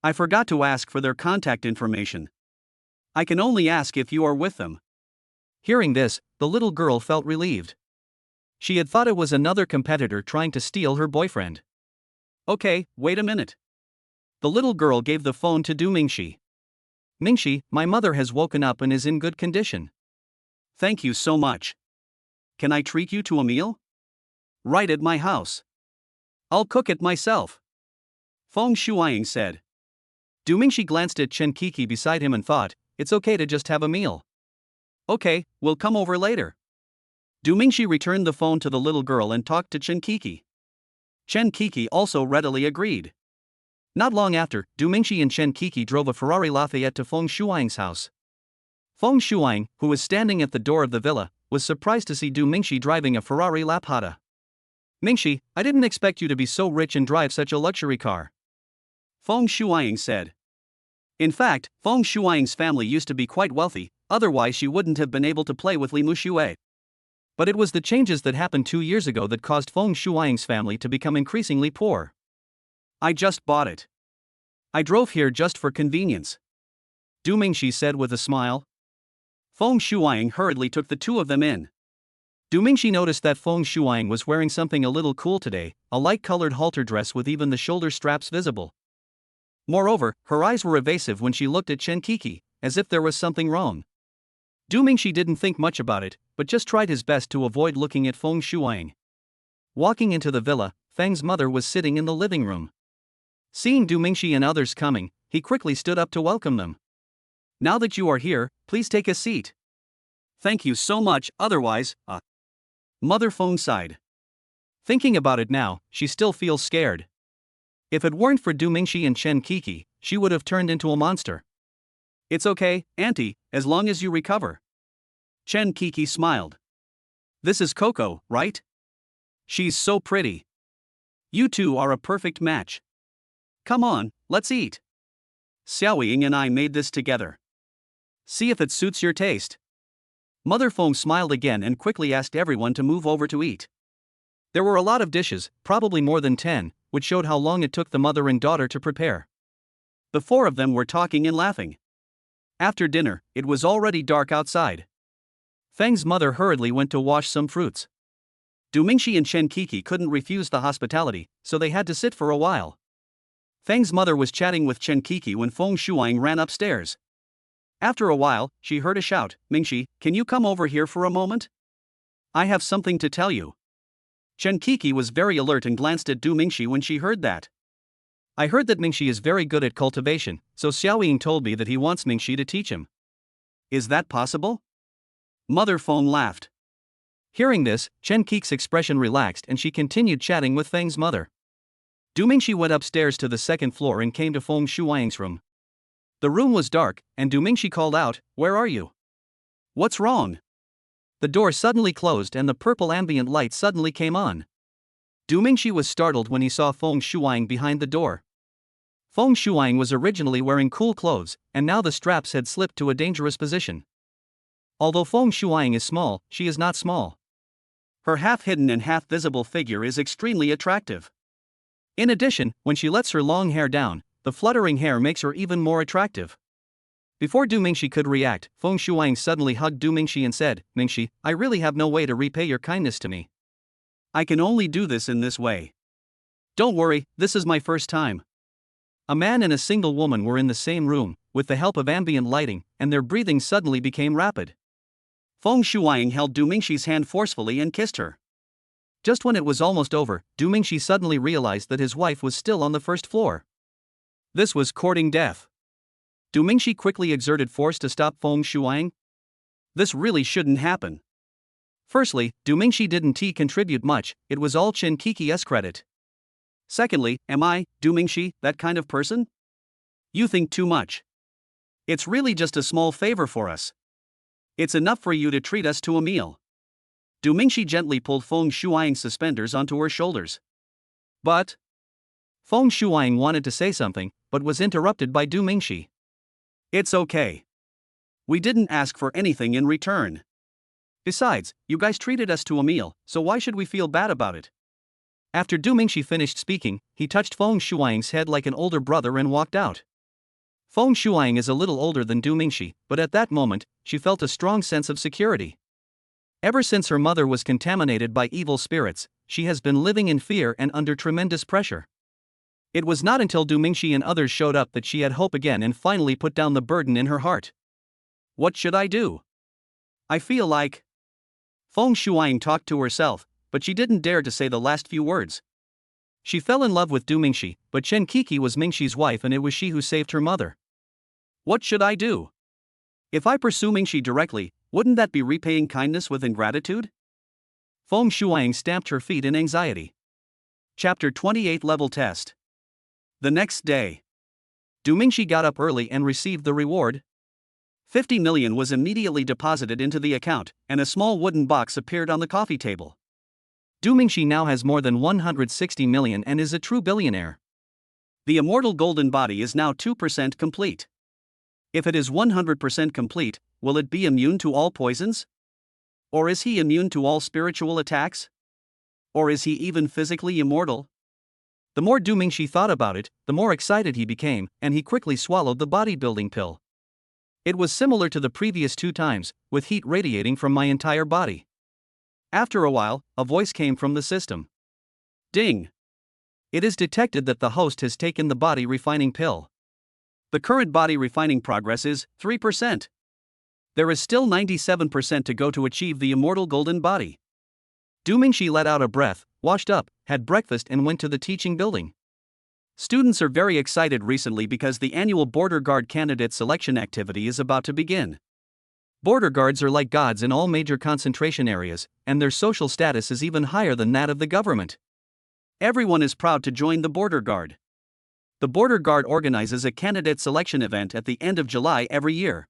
I forgot to ask for their contact information. I can only ask if you are with them. Hearing this, the little girl felt relieved. She had thought it was another competitor trying to steal her boyfriend. Okay, wait a minute. The little girl gave the phone to Du Mingxi. Mingxi, my mother has woken up and is in good condition. Thank you so much. Can I treat you to a meal? Right at my house. I'll cook it myself. Feng Shuang said. Du Mingxi glanced at Chen Kiki beside him and thought, it's okay to just have a meal. Okay, we'll come over later. Du Mingxi returned the phone to the little girl and talked to Chen Kiki. Chen Kiki also readily agreed. Not long after, Du Mingxi and Chen Kiki drove a Ferrari Lafayette to Feng Shuang's house. Feng Shuang, who was standing at the door of the villa, was surprised to see Du Mingxi driving a Ferrari Lapata. Mingxi, I didn't expect you to be so rich and drive such a luxury car. Feng Shuang said. In fact, Feng Shuang's family used to be quite wealthy, otherwise she wouldn't have been able to play with Li Muxue. But it was the changes that happened 2 years ago that caused Feng Shuang's family to become increasingly poor. I just bought it. I drove here just for convenience. Du Mingxi said with a smile. Feng Shuang hurriedly took the two of them in. Du Mingxi noticed that Feng Shuang was wearing something a little cool today, a light-colored halter dress with even the shoulder straps visible. Moreover, her eyes were evasive when she looked at Chen Kiki, as if there was something wrong. Du Mingxi didn't think much about it, but just tried his best to avoid looking at Feng Shuang. Walking into the villa, Feng's mother was sitting in the living room. Seeing Du Mingxi and others coming, he quickly stood up to welcome them. Now that you are here, please take a seat. Thank you so much, otherwise, Mother Feng sighed. Thinking about it now, she still feels scared. If it weren't for Du Mingxi and Chen Kiki, she would have turned into a monster. It's okay, Auntie, as long as you recover. Chen Kiki smiled. This is Coco, right? She's so pretty. You two are a perfect match. Come on, let's eat. Xiaoying and I made this together. See if it suits your taste. Mother Feng smiled again and quickly asked everyone to move over to eat. There were a lot of dishes, probably more than 10, which showed how long it took the mother and daughter to prepare. The four of them were talking and laughing. After dinner, it was already dark outside. Feng's mother hurriedly went to wash some fruits. Du Mingxi and Chen Kiki couldn't refuse the hospitality, so they had to sit for a while. Feng's mother was chatting with Chen Kiki when Feng Shuang ran upstairs. After a while, she heard a shout, Mingxi, can you come over here for a moment? I have something to tell you. Chen Kiki was very alert and glanced at Du Mingxi when she heard that. I heard that Mingxi is very good at cultivation, so Xiaoying told me that he wants Mingxi to teach him. Is that possible? Mother Feng laughed. Hearing this, Chen Qi's expression relaxed and she continued chatting with Feng's mother. Du Mingxi went upstairs to the second floor and came to Feng Shuang's room. The room was dark, and Du Mingxi called out, "Where are you? What's wrong?" The door suddenly closed and the purple ambient light suddenly came on. Du Mingxi was startled when he saw Feng Shuang behind the door. Feng Shuang was originally wearing cool clothes, and now the straps had slipped to a dangerous position. Although Feng Shuang is small, she is not small. Her half-hidden and half-visible figure is extremely attractive. In addition, when she lets her long hair down, the fluttering hair makes her even more attractive. Before Du Mingxi could react, Feng Shuang suddenly hugged Du Mingxi and said, "Mingxi, I really have no way to repay your kindness to me. I can only do this in this way. Don't worry, this is my first time." A man and a single woman were in the same room, with the help of ambient lighting, and their breathing suddenly became rapid. Feng Shuang held Du Mingxi's hand forcefully and kissed her. Just when it was almost over, Du Mingxi suddenly realized that his wife was still on the first floor. This was courting death. Du Mingxi quickly exerted force to stop Feng Shuang. This really shouldn't happen. Firstly, Du Mingxi didn't contribute much, it was all Chen Qi's credit. Secondly, am I, Du Mingxi, that kind of person? You think too much. It's really just a small favor for us. It's enough for you to treat us to a meal. Du Mingxi gently pulled Feng Shuang's suspenders onto her shoulders. But Feng Shuang wanted to say something, but was interrupted by Du Mingxi. It's okay. We didn't ask for anything in return. Besides, you guys treated us to a meal, so why should we feel bad about it? After Du Mingxi finished speaking, he touched Feng Shuang's head like an older brother and walked out. Feng Shuang is a little older than Du Mingxi, but at that moment, she felt a strong sense of security. Ever since her mother was contaminated by evil spirits, she has been living in fear and under tremendous pressure. It was not until Du Mingxi and others showed up that she had hope again and finally put down the burden in her heart. What should I do? I feel like... Feng Shuang talked to herself, but she didn't dare to say the last few words. She fell in love with Du Mingxi, but Chen Qiqi was Mingxi's wife and it was she who saved her mother. What should I do? If I pursue Mingxi directly, wouldn't that be repaying kindness with ingratitude? Feng Shuang stamped her feet in anxiety. Chapter 28 Level Test. The next day, Du Mingxi got up early and received the reward. 50 million was immediately deposited into the account, and a small wooden box appeared on the coffee table. Du Mingxi now has more than 160 million and is a true billionaire. The immortal golden body is now 2% complete. If it is 100% complete, will it be immune to all poisons? Or is he immune to all spiritual attacks? Or is he even physically immortal? The more Du Mingxi thought about it, the more excited he became, and he quickly swallowed the bodybuilding pill. It was similar to the previous 2 times, with heat radiating from my entire body. After a while, a voice came from the system. Ding! It is detected that the host has taken the body refining pill. The current body refining progress is 3%. There is still 97% to go to achieve the immortal golden body. Du Mingxi let out a breath, washed up, had breakfast and went to the teaching building. Students are very excited recently because the annual border guard candidate selection activity is about to begin. Border guards are like gods in all major concentration areas, and their social status is even higher than that of the government. Everyone is proud to join the border guard. The border guard organizes a candidate selection event at the end of July every year.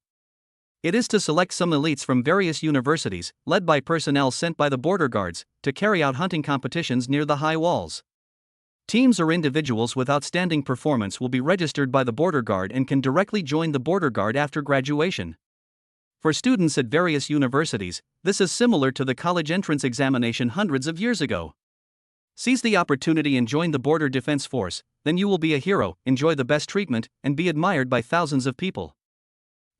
It is to select some elites from various universities, led by personnel sent by the border guards, to carry out hunting competitions near the high walls. Teams or individuals with outstanding performance will be registered by the border guard and can directly join the border guard after graduation. For students at various universities, this is similar to the college entrance examination hundreds of years ago. Seize the opportunity and join the Border Defense Force, then you will be a hero, enjoy the best treatment, and be admired by thousands of people.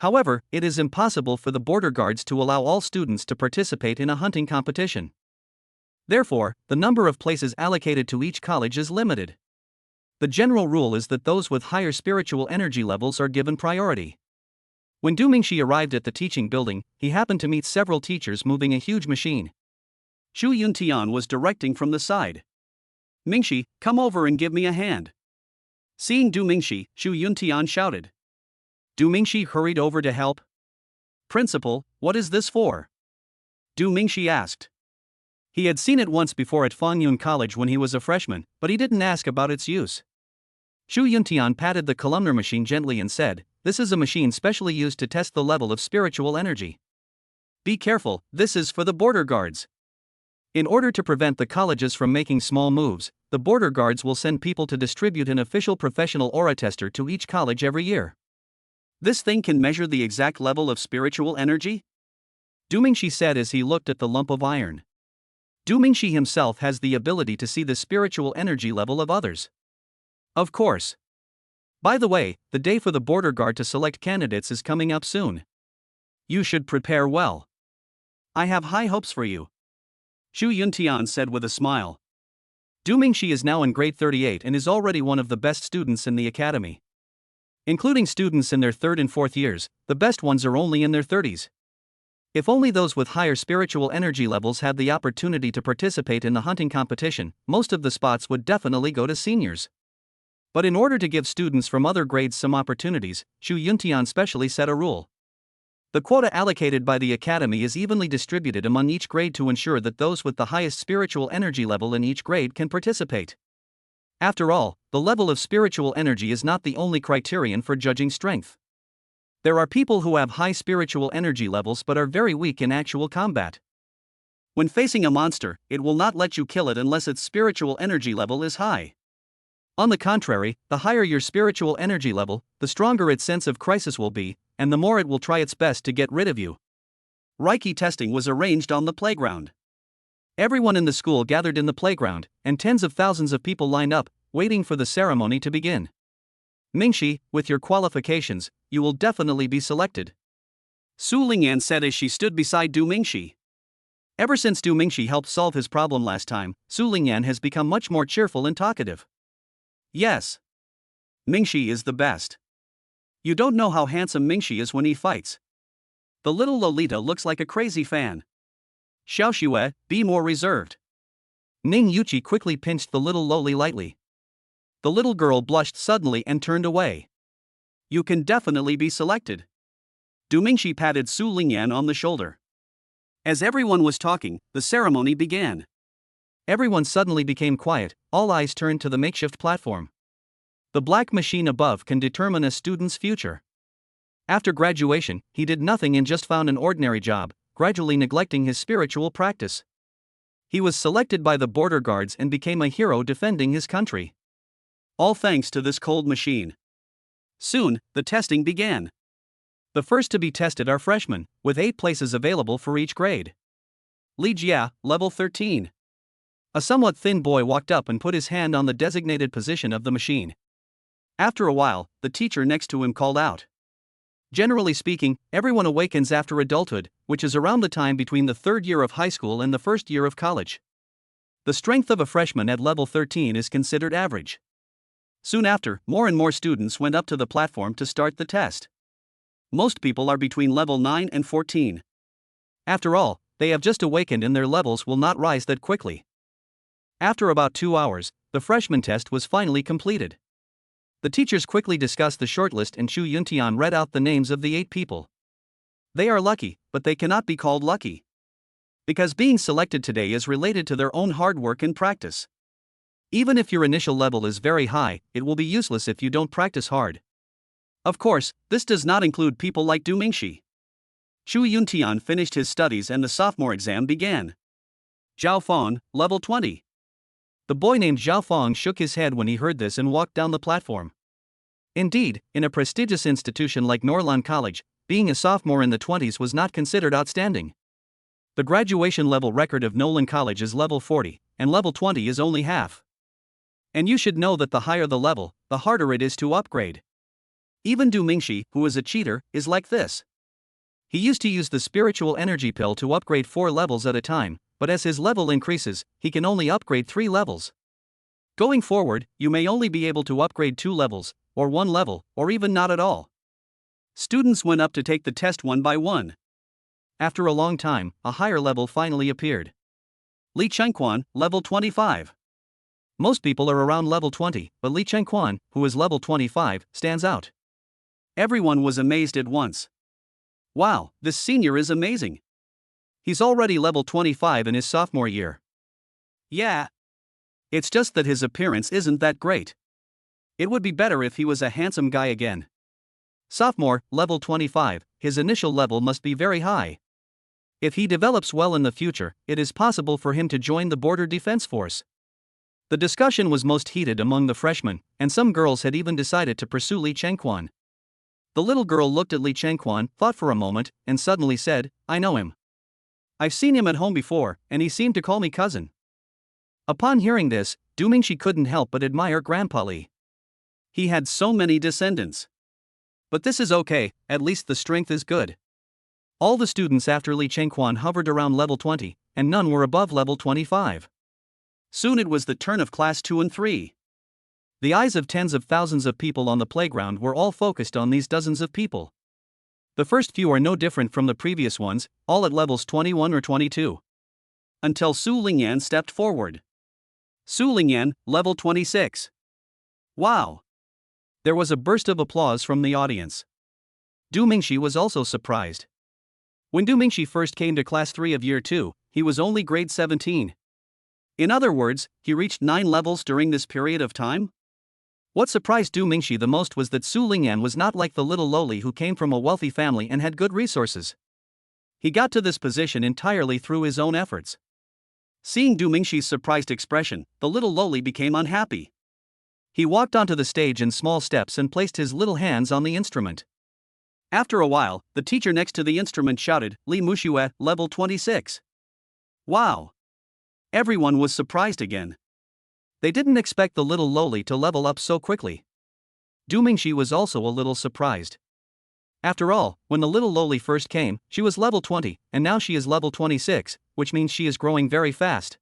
However, it is impossible for the border guards to allow all students to participate in a hunting competition. Therefore, the number of places allocated to each college is limited. The general rule is that those with higher spiritual energy levels are given priority. When Du Mingxi arrived at the teaching building, he happened to meet several teachers moving a huge machine. Xu Yuntian was directing from the side. Mingxi, come over and give me a hand. Seeing Du Mingxi, Xu Yuntian shouted. Du Mingxi hurried over to help. "Principal, what is this for?" Du Mingxi asked. He had seen it once before at Fangyun College when he was a freshman, but he didn't ask about its use. Xu Yuntian patted the columnar machine gently and said, "This is a machine specially used to test the level of spiritual energy. Be careful, this is for the border guards. In order to prevent the colleges from making small moves, the border guards will send people to distribute an official professional aura tester to each college every year. This thing can measure the exact level of spiritual energy?" Du Mingxi said as he looked at the lump of iron. Du Mingxi himself has the ability to see the spiritual energy level of others. Of course. By the way, the day for the border guard to select candidates is coming up soon. You should prepare well. I have high hopes for you, Xu Yuntian said with a smile. Du Mingxi is now in grade 38 and is already one of the best students in the academy. Including students in their 3rd and 4th years, the best ones are only in their 30s. If only those with higher spiritual energy levels had the opportunity to participate in the hunting competition, most of the spots would definitely go to seniors. But in order to give students from other grades some opportunities, Xu Yuntian specially set a rule. The quota allocated by the academy is evenly distributed among each grade to ensure that those with the highest spiritual energy level in each grade can participate. After all, the level of spiritual energy is not the only criterion for judging strength. There are people who have high spiritual energy levels but are very weak in actual combat. When facing a monster, it will not let you kill it unless its spiritual energy level is high. On the contrary, the higher your spiritual energy level, the stronger its sense of crisis will be, and the more it will try its best to get rid of you. Reiki testing was arranged on the playground. Everyone in the school gathered in the playground, and tens of thousands of people lined up, waiting for the ceremony to begin. Mingxi, with your qualifications, you will definitely be selected, Su Lingyan said as she stood beside Du Mingxi. Ever since Du Mingxi helped solve his problem last time, Su Lingyan has become much more cheerful and talkative. Yes. Mingxi is the best. You don't know how handsome Mingxi is when he fights. The little Lolita looks like a crazy fan. Xiaoxue, be more reserved. Ning Yuqi quickly pinched the little Loli lightly. The little girl blushed suddenly and turned away. You can definitely be selected. Du Mingxi patted Su Lingyan on the shoulder. As everyone was talking, the ceremony began. Everyone suddenly became quiet, all eyes turned to the makeshift platform. The black machine above can determine a student's future. After graduation, he did nothing and just found an ordinary job, gradually neglecting his spiritual practice. He was selected by the border guards and became a hero defending his country. All thanks to this cold machine. Soon, the testing began. The first to be tested are freshmen, with 8 places available for each grade. Li Jia, level 13. A somewhat thin boy walked up and put his hand on the designated position of the machine. After a while, the teacher next to him called out. Generally speaking, everyone awakens after adulthood, which is around the time between the 3rd year of high school and the 1st year of college. The strength of a freshman at level 13 is considered average. Soon after, more and more students went up to the platform to start the test. Most people are between level 9 and 14. After all, they have just awakened and their levels will not rise that quickly. After about 2 hours, the freshman test was finally completed. The teachers quickly discussed the shortlist and Xu Yuntian read out the names of the 8 people. They are lucky, but they cannot be called lucky. Because being selected today is related to their own hard work and practice. Even if your initial level is very high, it will be useless if you don't practice hard. Of course, this does not include people like Du Mingxi. Xu Yuntian finished his studies and the sophomore exam began. Zhao Fong, level 20. The boy named Zhao Fong shook his head when he heard this and walked down the platform. Indeed, in a prestigious institution like Norlan College, being a sophomore in the 20s was not considered outstanding. The graduation level record of Nolan College is level 40, and level 20 is only half. And you should know that the higher the level, the harder it is to upgrade. Even Du Mingxi, who is a cheater, is like this. He used to use the spiritual energy pill to upgrade 4 levels at a time, but as his level increases, he can only upgrade 3 levels. Going forward, you may only be able to upgrade 2 levels, or 1 level, or even not at all. Students went up to take the test one by one. After a long time, a higher level finally appeared. Li Chengquan, level 25. Most people are around level 20, but Li Chengquan, who is level 25, stands out. Everyone was amazed at once. Wow, this senior is amazing. He's already level 25 in his sophomore year. Yeah. It's just that his appearance isn't that great. It would be better if he was a handsome guy again. Sophomore, level 25, his initial level must be very high. If he develops well in the future, it is possible for him to join the Border Defense Force. The discussion was most heated among the freshmen, and some girls had even decided to pursue Li Chengquan. The little girl looked at Li Chengquan, thought for a moment, and suddenly said, I know him. I've seen him at home before, and he seemed to call me cousin. Upon hearing this, Du Mingxi couldn't help but admire Grandpa Li. He had so many descendants. But this is okay, at least the strength is good. All the students after Li Chengquan hovered around level 20, and none were above level 25. Soon it was the turn of class 2 and 3. The eyes of tens of thousands of people on the playground were all focused on these dozens of people. The first few are no different from the previous ones, all at levels 21 or 22. Until Su Lingyan stepped forward. Su Lingyan, level 26. Wow! There was a burst of applause from the audience. Du Mingxi was also surprised. When Du Mingxi first came to class 3 of year 2, he was only grade 17. In other words, he reached 9 levels during this period of time? What surprised Du Mingxi the most was that Su Lingyan was not like the little lowly who came from a wealthy family and had good resources. He got to this position entirely through his own efforts. Seeing Du Mingxi's surprised expression, the little lowly became unhappy. He walked onto the stage in small steps and placed his little hands on the instrument. After a while, the teacher next to the instrument shouted, Li Muxue, level 26. Wow! Everyone was surprised again. They didn't expect the little lowly to level up so quickly. Du Mingxi was also a little surprised. After all, when the little lowly first came, she was level 20, and now she is level 26, which means she is growing very fast.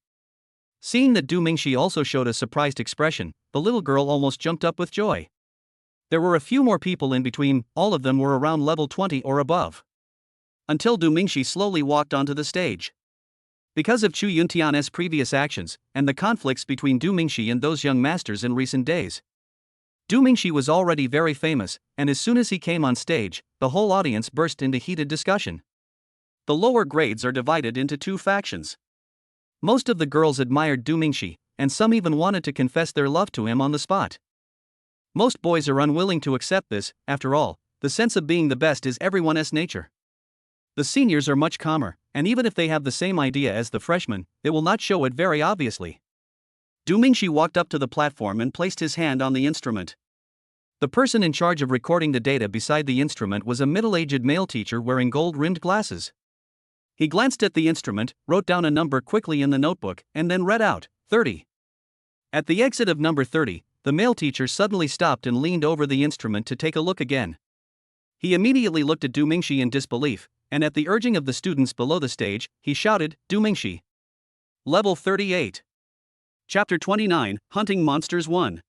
Seeing that Du Mingxi also showed a surprised expression, the little girl almost jumped up with joy. There were a few more people in between, all of them were around level 20 or above. Until Du Mingxi slowly walked onto the stage. Because of Chu Yuntian's previous actions, and the conflicts between Du Mingxi and those young masters in recent days, Du Mingxi was already very famous, and as soon as he came on stage, the whole audience burst into heated discussion. The lower grades are divided into 2 factions. Most of the girls admired Du Mingxi, and some even wanted to confess their love to him on the spot. Most boys are unwilling to accept this. After all, the sense of being the best is everyone's nature. The seniors are much calmer, and even if they have the same idea as the freshmen, they will not show it very obviously. Du Mingxi walked up to the platform and placed his hand on the instrument. The person in charge of recording the data beside the instrument was a middle-aged male teacher wearing gold-rimmed glasses. He glanced at the instrument, wrote down a number quickly in the notebook, and then read out, 30. At the exit of number 30, the male teacher suddenly stopped and leaned over the instrument to take a look again. He immediately looked at Du Mingxi in disbelief, and at the urging of the students below the stage, he shouted, Du Mingxi. Level 38. Chapter 29, Hunting Monsters 1.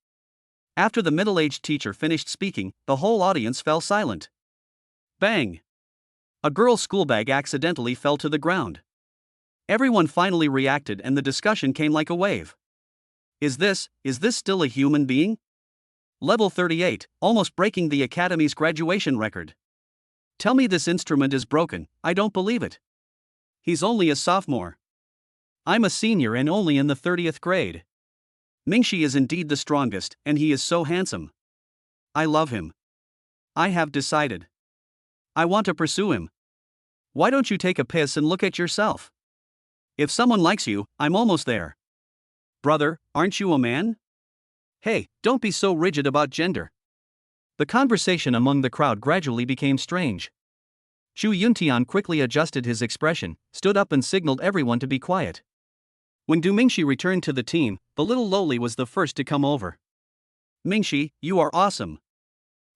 After the middle-aged teacher finished speaking, the whole audience fell silent. Bang! A girl's school bag accidentally fell to the ground. Everyone finally reacted and the discussion came like a wave. Is this still a human being? Level 38, almost breaking the Academy's graduation record. Tell me this instrument is broken, I don't believe it. He's only a sophomore. I'm a senior and only in the 30th grade. Mingxi is indeed the strongest, and he is so handsome. I love him. I have decided. I want to pursue him. Why don't you take a piss and look at yourself? If someone likes you, I'm almost there. Brother, aren't you a man? Hey, don't be so rigid about gender. The conversation among the crowd gradually became strange. Chu Yuntian quickly adjusted his expression, stood up and signaled everyone to be quiet. When Du Mingxi returned to the team, the little lowly was the first to come over. Mingxi, you are awesome.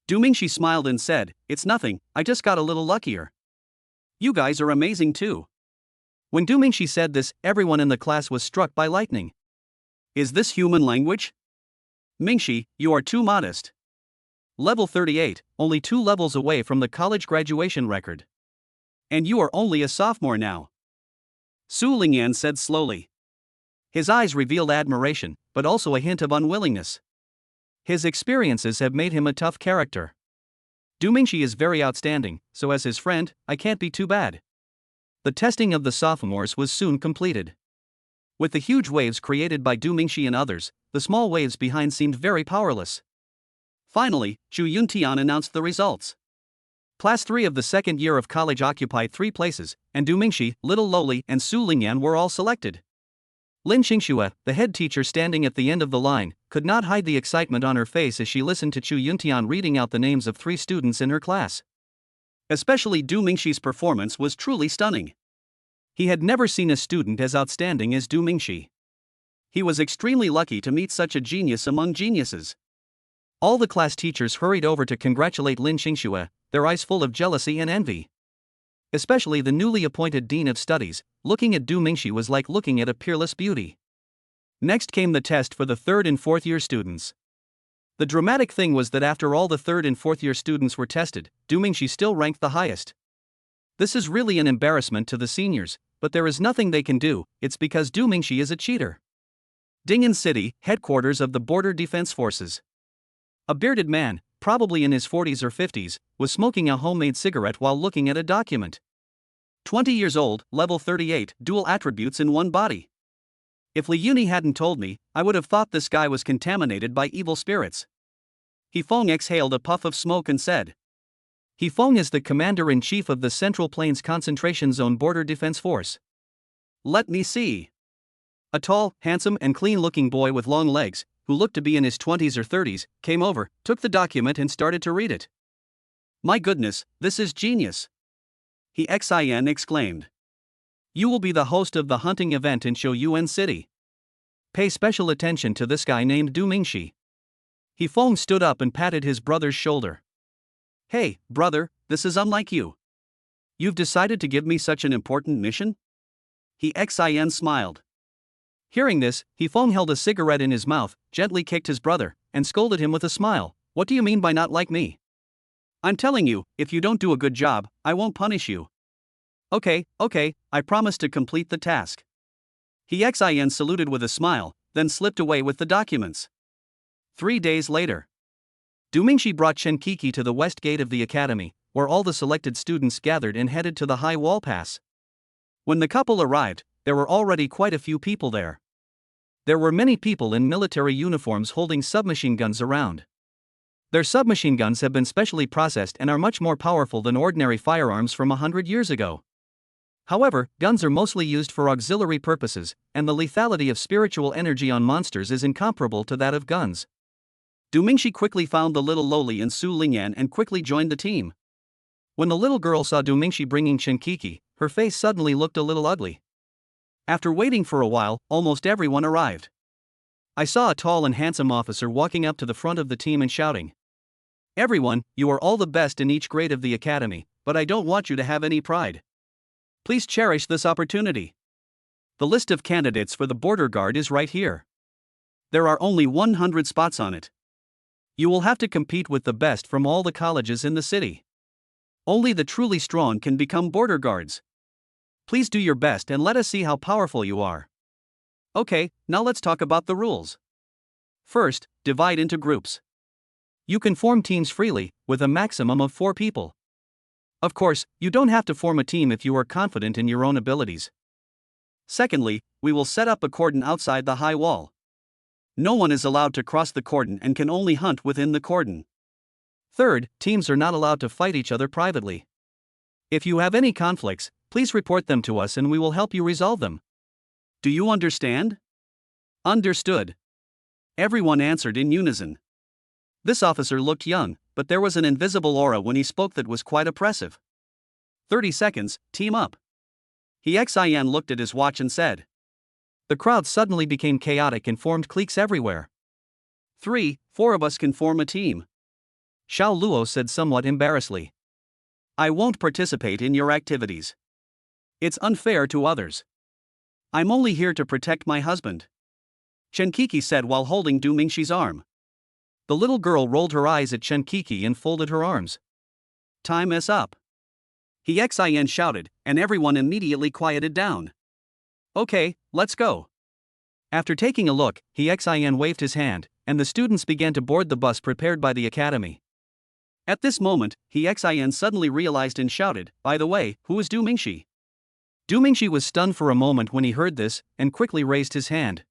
Du Mingxi smiled and said, It's nothing, I just got a little luckier. You guys are amazing too. When Du Mingxi said this, everyone in the class was struck by lightning. Is this human language? Mingxi, you are too modest. Level 38, only 2 levels away from the college graduation record. And you are only a sophomore now. Su Lingyan said slowly. His eyes revealed admiration, but also a hint of unwillingness. His experiences have made him a tough character. Du Mingxi is very outstanding, so as his friend, I can't be too bad. The testing of the sophomores was soon completed. With the huge waves created by Du Mingxi and others, the small waves behind seemed very powerless. Finally, Chu Yuntian announced the results. Class 3 of the second year of college occupied 3 places, and Du Mingxi, Little Loli, and Su Lingyan were all selected. Lin Qingxue, the head teacher standing at the end of the line, could not hide the excitement on her face as she listened to Chu Yuntian reading out the names of 3 students in her class. Especially Du Mingxi's performance was truly stunning. He had never seen a student as outstanding as Du Mingxi. He was extremely lucky to meet such a genius among geniuses. All the class teachers hurried over to congratulate Lin Qingxue, their eyes full of jealousy and envy. Especially the newly appointed Dean of Studies, looking at Du Mingxi was like looking at a peerless beauty. Next came the test for the 3rd and 4th year students. The dramatic thing was that after all the 3rd and 4th year students were tested, Du Mingxi still ranked the highest. This is really an embarrassment to the seniors, but there is nothing they can do, it's because Du Mingxi is a cheater. Ding'an City, headquarters of the Border Defense Forces. A bearded man, probably in his 40s or 50s, was smoking a homemade cigarette while looking at a document. 20 years old, level 38, dual attributes in one body. If Li Yuni hadn't told me, I would have thought this guy was contaminated by evil spirits. He Feng exhaled a puff of smoke and said. He Feng is the commander-in-chief of the Central Plains Concentration Zone Border Defense Force. Let me see. A tall, handsome and clean-looking boy with long legs, who looked to be in his 20s or 30s, came over, took the document and started to read it. My goodness, this is genius. He Xin exclaimed. You will be the host of the hunting event in Shouyuan City. Pay special attention to this guy named Du Mingxi. He Feng stood up and patted his brother's shoulder. Hey, brother, this is unlike you. You've decided to give me such an important mission? He Xin smiled. Hearing this, He Feng held a cigarette in his mouth, gently kicked his brother, and scolded him with a smile. What do you mean by not like me? I'm telling you, if you don't do a good job, I won't punish you. Okay, I promise to complete the task. He Xin saluted with a smile, then slipped away with the documents. 3 days later. Du Mingxi brought Chen Kiki to the west gate of the academy, where all the selected students gathered and headed to the high wall pass. When the couple arrived, there were already quite a few people there. There were many people in military uniforms holding submachine guns around. Their submachine guns have been specially processed and are much more powerful than ordinary firearms from 100 years ago. However, guns are mostly used for auxiliary purposes, and the lethality of spiritual energy on monsters is incomparable to that of guns. Du Mingxi quickly found the little Loli and Su Lingyan and quickly joined the team. When the little girl saw Du Mingxi bringing Chen Kiki, her face suddenly looked a little ugly. After waiting for a while, almost everyone arrived. I saw a tall and handsome officer walking up to the front of the team and shouting. Everyone, you are all the best in each grade of the academy, but I don't want you to have any pride. Please cherish this opportunity. The list of candidates for the border guard is right here. There are only 100 spots on it. You will have to compete with the best from all the colleges in the city. Only the truly strong can become border guards. Please do your best and let us see how powerful you are. Okay, now let's talk about the rules. First, divide into groups. You can form teams freely, with a maximum of 4 people. Of course, you don't have to form a team if you are confident in your own abilities. Secondly, we will set up a cordon outside the high wall. No one is allowed to cross the cordon and can only hunt within the cordon. Third, teams are not allowed to fight each other privately. If you have any conflicts, please report them to us and we will help you resolve them. Do you understand? Understood. Everyone answered in unison. This officer looked young, but there was an invisible aura when he spoke that was quite oppressive. 30 seconds, team up. He Xin looked at his watch and said. The crowd suddenly became chaotic and formed cliques everywhere. 3-4 of us can form a team. Xiao Luo said somewhat embarrassedly. I won't participate in your activities. It's unfair to others. I'm only here to protect my husband. Chen Kiki said while holding Du Mingxi's arm. The little girl rolled her eyes at Chen Kiki and folded her arms. Time is up. He Xin shouted, and everyone immediately quieted down. Okay, let's go. After taking a look, He Xin waved his hand, and the students began to board the bus prepared by the academy. At this moment, Xin suddenly realized and shouted, "By the way, who is Du Mingxi?" Du Mingxi was stunned for a moment when he heard this, and quickly raised his hand.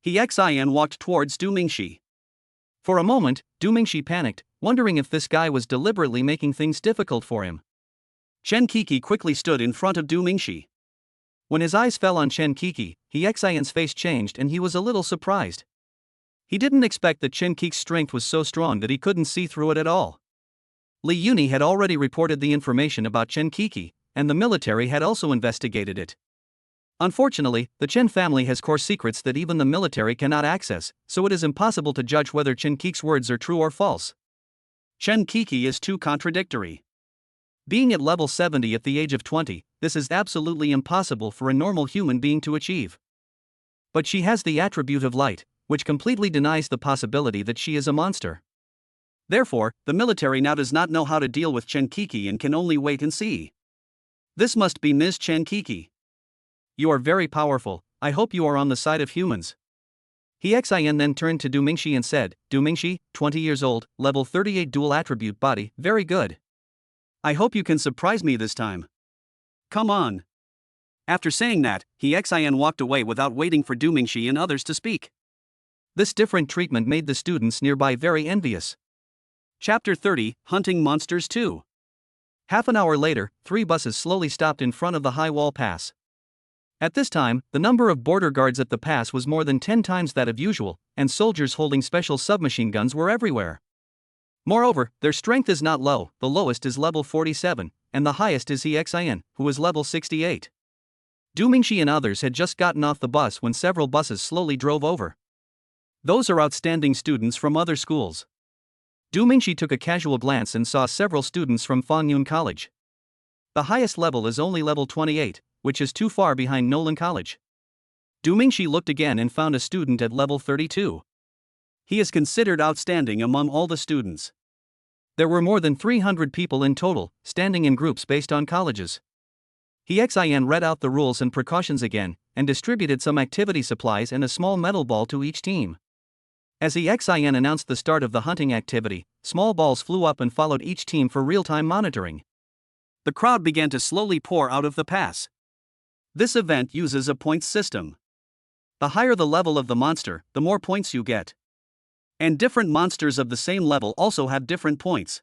Xin walked towards Du Mingxi. For a moment, Du Mingxi panicked, wondering if this guy was deliberately making things difficult for him. Chen Kiki quickly stood in front of Du Mingxi. When his eyes fell on Chen Kiki, Xin's face changed and he was a little surprised. He didn't expect that Chen Kiki's strength was so strong that he couldn't see through it at all. Li Yuni had already reported the information about Chen Kiki, and the military had also investigated it. Unfortunately, the Chen family has core secrets that even the military cannot access, so it is impossible to judge whether Chen Kiki's words are true or false. Chen Kiki is too contradictory. Being at level 70 at the age of 20, this is absolutely impossible for a normal human being to achieve. But she has the attribute of light, which completely denies the possibility that she is a monster. Therefore, the military now does not know how to deal with Chen Kiki and can only wait and see. This must be Ms. Chen Kiki. You are very powerful, I hope you are on the side of humans. Xin then turned to Du Mingxi and said, Du Mingxi, 20 years old, level 38 dual attribute body, very good. I hope you can surprise me this time. Come on. After saying that, Xin walked away without waiting for Du Mingxi and others to speak. This different treatment made the students nearby very envious. Chapter 30, Hunting Monsters 2. Half an hour later, 3 buses slowly stopped in front of the high wall pass. At this time, the number of border guards at the pass was more than 10 times that of usual, and soldiers holding special submachine guns were everywhere. Moreover, their strength is not low, the lowest is level 47, and the highest is Xin, who is level 68. Du Mingxi and others had just gotten off the bus when several buses slowly drove over. Those are outstanding students from other schools. Du Mingxi took a casual glance and saw several students from Fangyun College. The highest level is only level 28, which is too far behind Nolan College. Du Mingxi looked again and found a student at level 32. He is considered outstanding among all the students. There were more than 300 people in total, standing in groups based on colleges. Xin read out the rules and precautions again, and distributed some activity supplies and a small metal ball to each team. As Xin announced the start of the hunting activity, small balls flew up and followed each team for real-time monitoring. The crowd began to slowly pour out of the pass. This event uses a points system. The higher the level of the monster, the more points you get. And different monsters of the same level also have different points.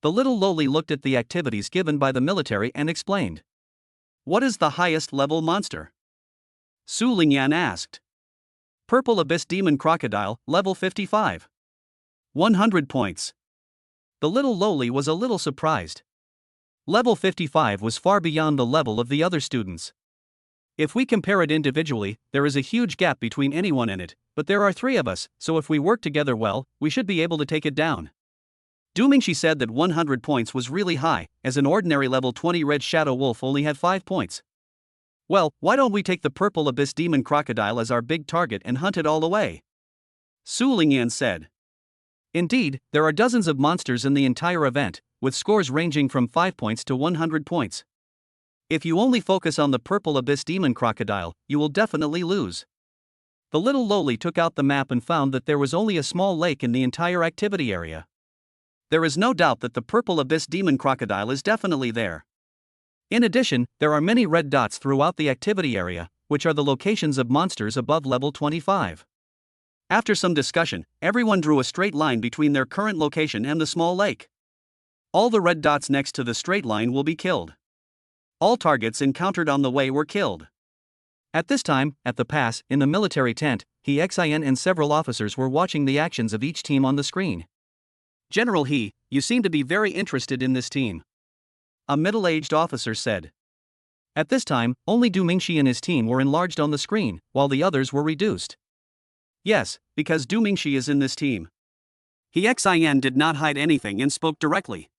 The little loli looked at the activities given by the military and explained. What is the highest level monster? Su Lingyan asked. Purple Abyss Demon Crocodile, level 55. 100 points. The little loli was a little surprised. Level 55 was far beyond the level of the other students. If we compare it individually, there is a huge gap between anyone and it, but there are 3 of us, so if we work together well, we should be able to take it down. Du Mingxi said that 100 points was really high, as an ordinary level 20 Red Shadow Wolf only had 5 points. Well, why don't we take the Purple Abyss Demon Crocodile as our big target and hunt it all away? Su Lingyan said. Indeed, there are dozens of monsters in the entire event, with scores ranging from 5 points to 100 points. If you only focus on the Purple Abyss Demon Crocodile, you will definitely lose. The little loli took out the map and found that there was only a small lake in the entire activity area. There is no doubt that the Purple Abyss Demon Crocodile is definitely there. In addition, there are many red dots throughout the activity area, which are the locations of monsters above level 25. After some discussion, everyone drew a straight line between their current location and the small lake. All the red dots next to the straight line will be killed. All targets encountered on the way were killed. At this time, at the pass, in the military tent, Xin and several officers were watching the actions of each team on the screen. General He, you seem to be very interested in this team. A middle-aged officer said. At this time, only Du Mingxi and his team were enlarged on the screen, while the others were reduced. Yes, because Du Mingxi is in this team. Xin did not hide anything and spoke directly.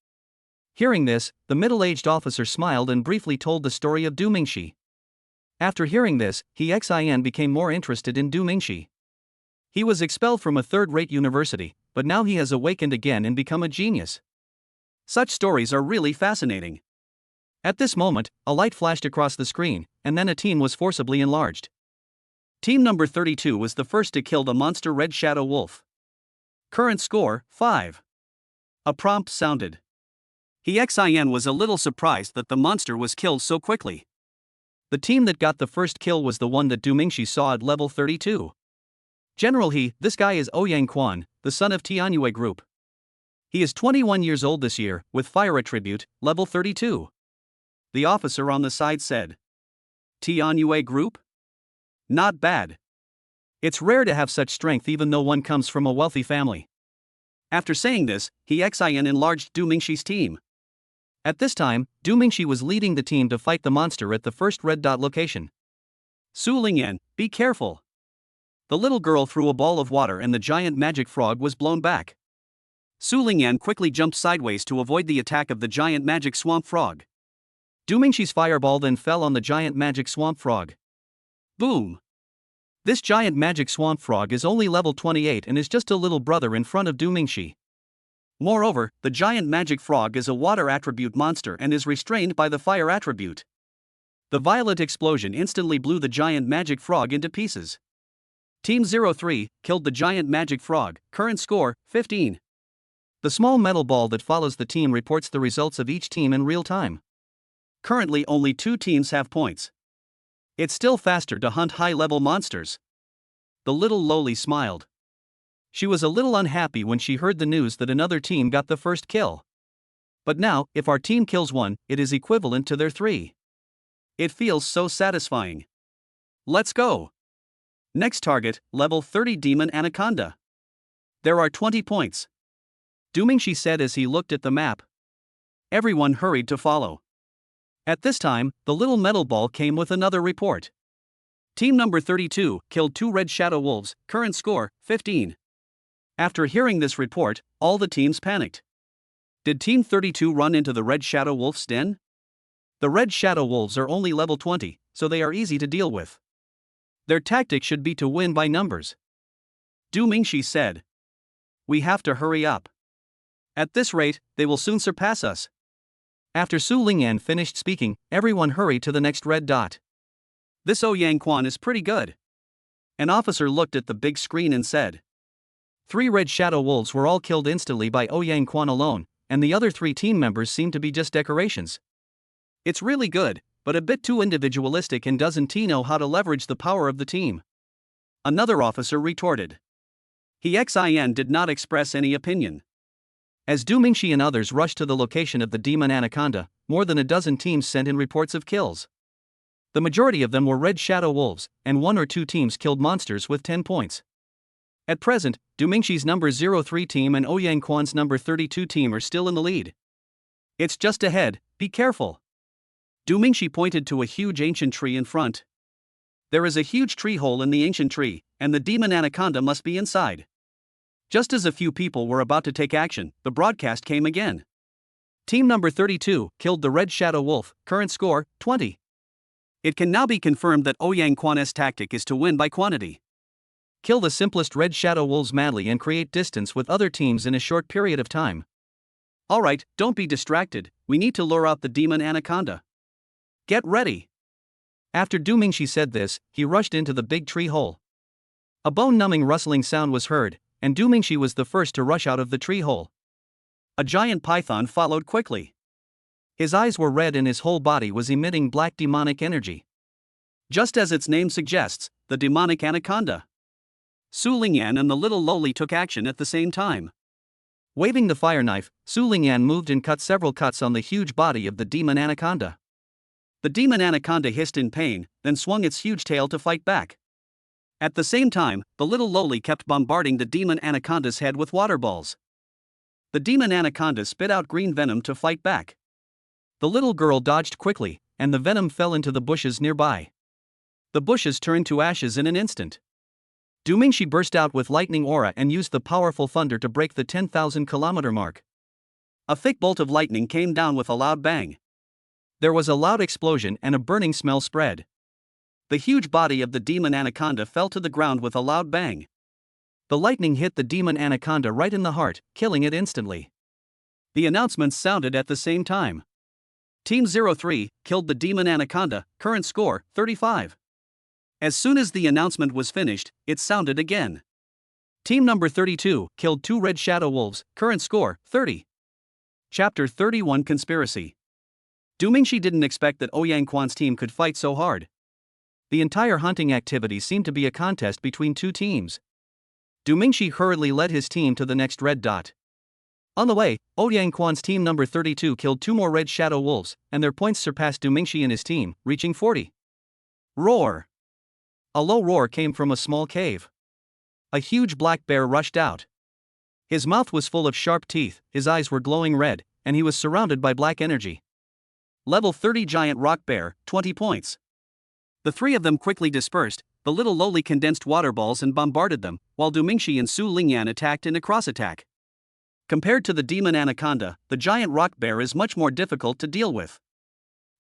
Hearing this, the middle-aged officer smiled and briefly told the story of Du Mingxi. After hearing this, Xin became more interested in Du Mingxi. He was expelled from a third-rate university, but now he has awakened again and become a genius. Such stories are really fascinating. At this moment, a light flashed across the screen, and then a team was forcibly enlarged. Team number 32 was the first to kill the monster Red Shadow Wolf. Current score, 5. A prompt sounded. Xin was a little surprised that the monster was killed so quickly. The team that got the first kill was the one that Du Mingxi saw at level 32. General this guy is Ouyang Quan, the son of Tianyue Group. He is 21 years old this year, with fire attribute, level 32. The officer on the side said. Tianyue Group? Not bad. It's rare to have such strength even though one comes from a wealthy family. After saying this, Xin enlarged Du Mingxi's team. At this time, Du Mingxi was leading the team to fight the monster at the first red dot location. Su Lingyan, be careful. The little girl threw a ball of water and the giant magic frog was blown back. Su Lingyan quickly jumped sideways to avoid the attack of the giant magic swamp frog. Du Mingxi's fireball then fell on the giant magic swamp frog. Boom! This giant magic swamp frog is only level 28 and is just a little brother in front of Du Mingxi. Moreover, the giant magic frog is a water attribute monster and is restrained by the fire attribute. The violet explosion instantly blew the giant magic frog into pieces. Team 03 killed the giant magic frog, current score 15. The small metal ball that follows the team reports the results of each team in real time. Currently only 2 teams have points. It's still faster to hunt high-level monsters. The little loli smiled. She was a little unhappy when she heard the news that another team got the first kill. But now, if our team kills one, it is equivalent to their 3. It feels so satisfying. Let's go! Next target, level 30 Demon Anaconda. There are 20 points. Du Mingxi said as he looked at the map. Everyone hurried to follow. At this time, the little metal ball came with another report. Team number 32 killed 2 red shadow wolves, current score 15. After hearing this report, all the teams panicked. Did Team 32 run into the red shadow wolf's den? The red shadow wolves are only level 20, so they are easy to deal with. Their tactic should be to win by numbers. Du Mingxi said. We have to hurry up. At this rate, they will soon surpass us. After Su Lingyan finished speaking, everyone hurried to the next red dot. This Ouyang Quan is pretty good. An officer looked at the big screen and said. 3 red shadow wolves were all killed instantly by Ouyang Quan alone, and the other 3 team members seem to be just decorations. It's really good, but a bit too individualistic and doesn't know how to leverage the power of the team. Another officer retorted. Xin did not express any opinion. As Du Mingxi and others rushed to the location of the Demon Anaconda, more than a dozen teams sent in reports of kills. The majority of them were red shadow wolves, and 1 or 2 teams killed monsters with 10 points. At present, Du Mingxi's number 03 team and Ouyang Quan's number 32 team are still in the lead. It's just ahead, be careful. Du Mingxi pointed to a huge ancient tree in front. There is a huge tree hole in the ancient tree, and the Demon Anaconda must be inside. Just as a few people were about to take action, the broadcast came again. Team number 32 killed the red shadow wolf, current score 20. It can now be confirmed that Ouyang Quan's tactic is to win by quantity. Kill the simplest red shadow wolves madly and create distance with other teams in a short period of time. Alright, don't be distracted, we need to lure out the Demon Anaconda. Get ready! After Du Mingxi said this, he rushed into the big tree hole. A bone-numbing rustling sound was heard, and Du Mingxi was the first to rush out of the tree hole. A giant python followed quickly. His eyes were red and his whole body was emitting black demonic energy. Just as its name suggests, the demonic anaconda. Su Lingyan and the little loli took action at the same time. Waving the fire knife, Su Lingyan moved and cut several cuts on the huge body of the demon anaconda. The demon anaconda hissed in pain, then swung its huge tail to fight back. At the same time, the little loli kept bombarding the demon anaconda's head with water balls. The demon anaconda spit out green venom to fight back. The little girl dodged quickly, and the venom fell into the bushes nearby. The bushes turned to ashes in an instant. Du Mingxi burst out with lightning aura and used the powerful thunder to break the 10,000-kilometer mark. A thick bolt of lightning came down with a loud bang. There was a loud explosion and a burning smell spread. The huge body of the demon anaconda fell to the ground with a loud bang. The lightning hit the demon anaconda right in the heart, killing it instantly. The announcements sounded at the same time. Team 03 killed the demon anaconda, current score 35. As soon as the announcement was finished, it sounded again. Team number 32 killed 2 red shadow wolves, current score 30. Chapter 31 Conspiracy. Du Mingxi didn't expect that Ouyang Quan's team could fight so hard. The entire hunting activity seemed to be a contest between two teams. Du Mingxi hurriedly led his team to the next red dot. On the way, Ouyang Quan's team number 32 killed 2 more red shadow wolves, and their points surpassed Du Mingxi and his team, reaching 40. Roar! A low roar came from a small cave. A huge black bear rushed out. His mouth was full of sharp teeth, his eyes were glowing red, and he was surrounded by black energy. Level 30 Giant Rock Bear, 20 points. The three of them quickly dispersed the little lowly condensed water balls and bombarded them, while Du Mingxi and Su Lingyan attacked in a cross-attack. Compared to the demon anaconda, the giant rock bear is much more difficult to deal with.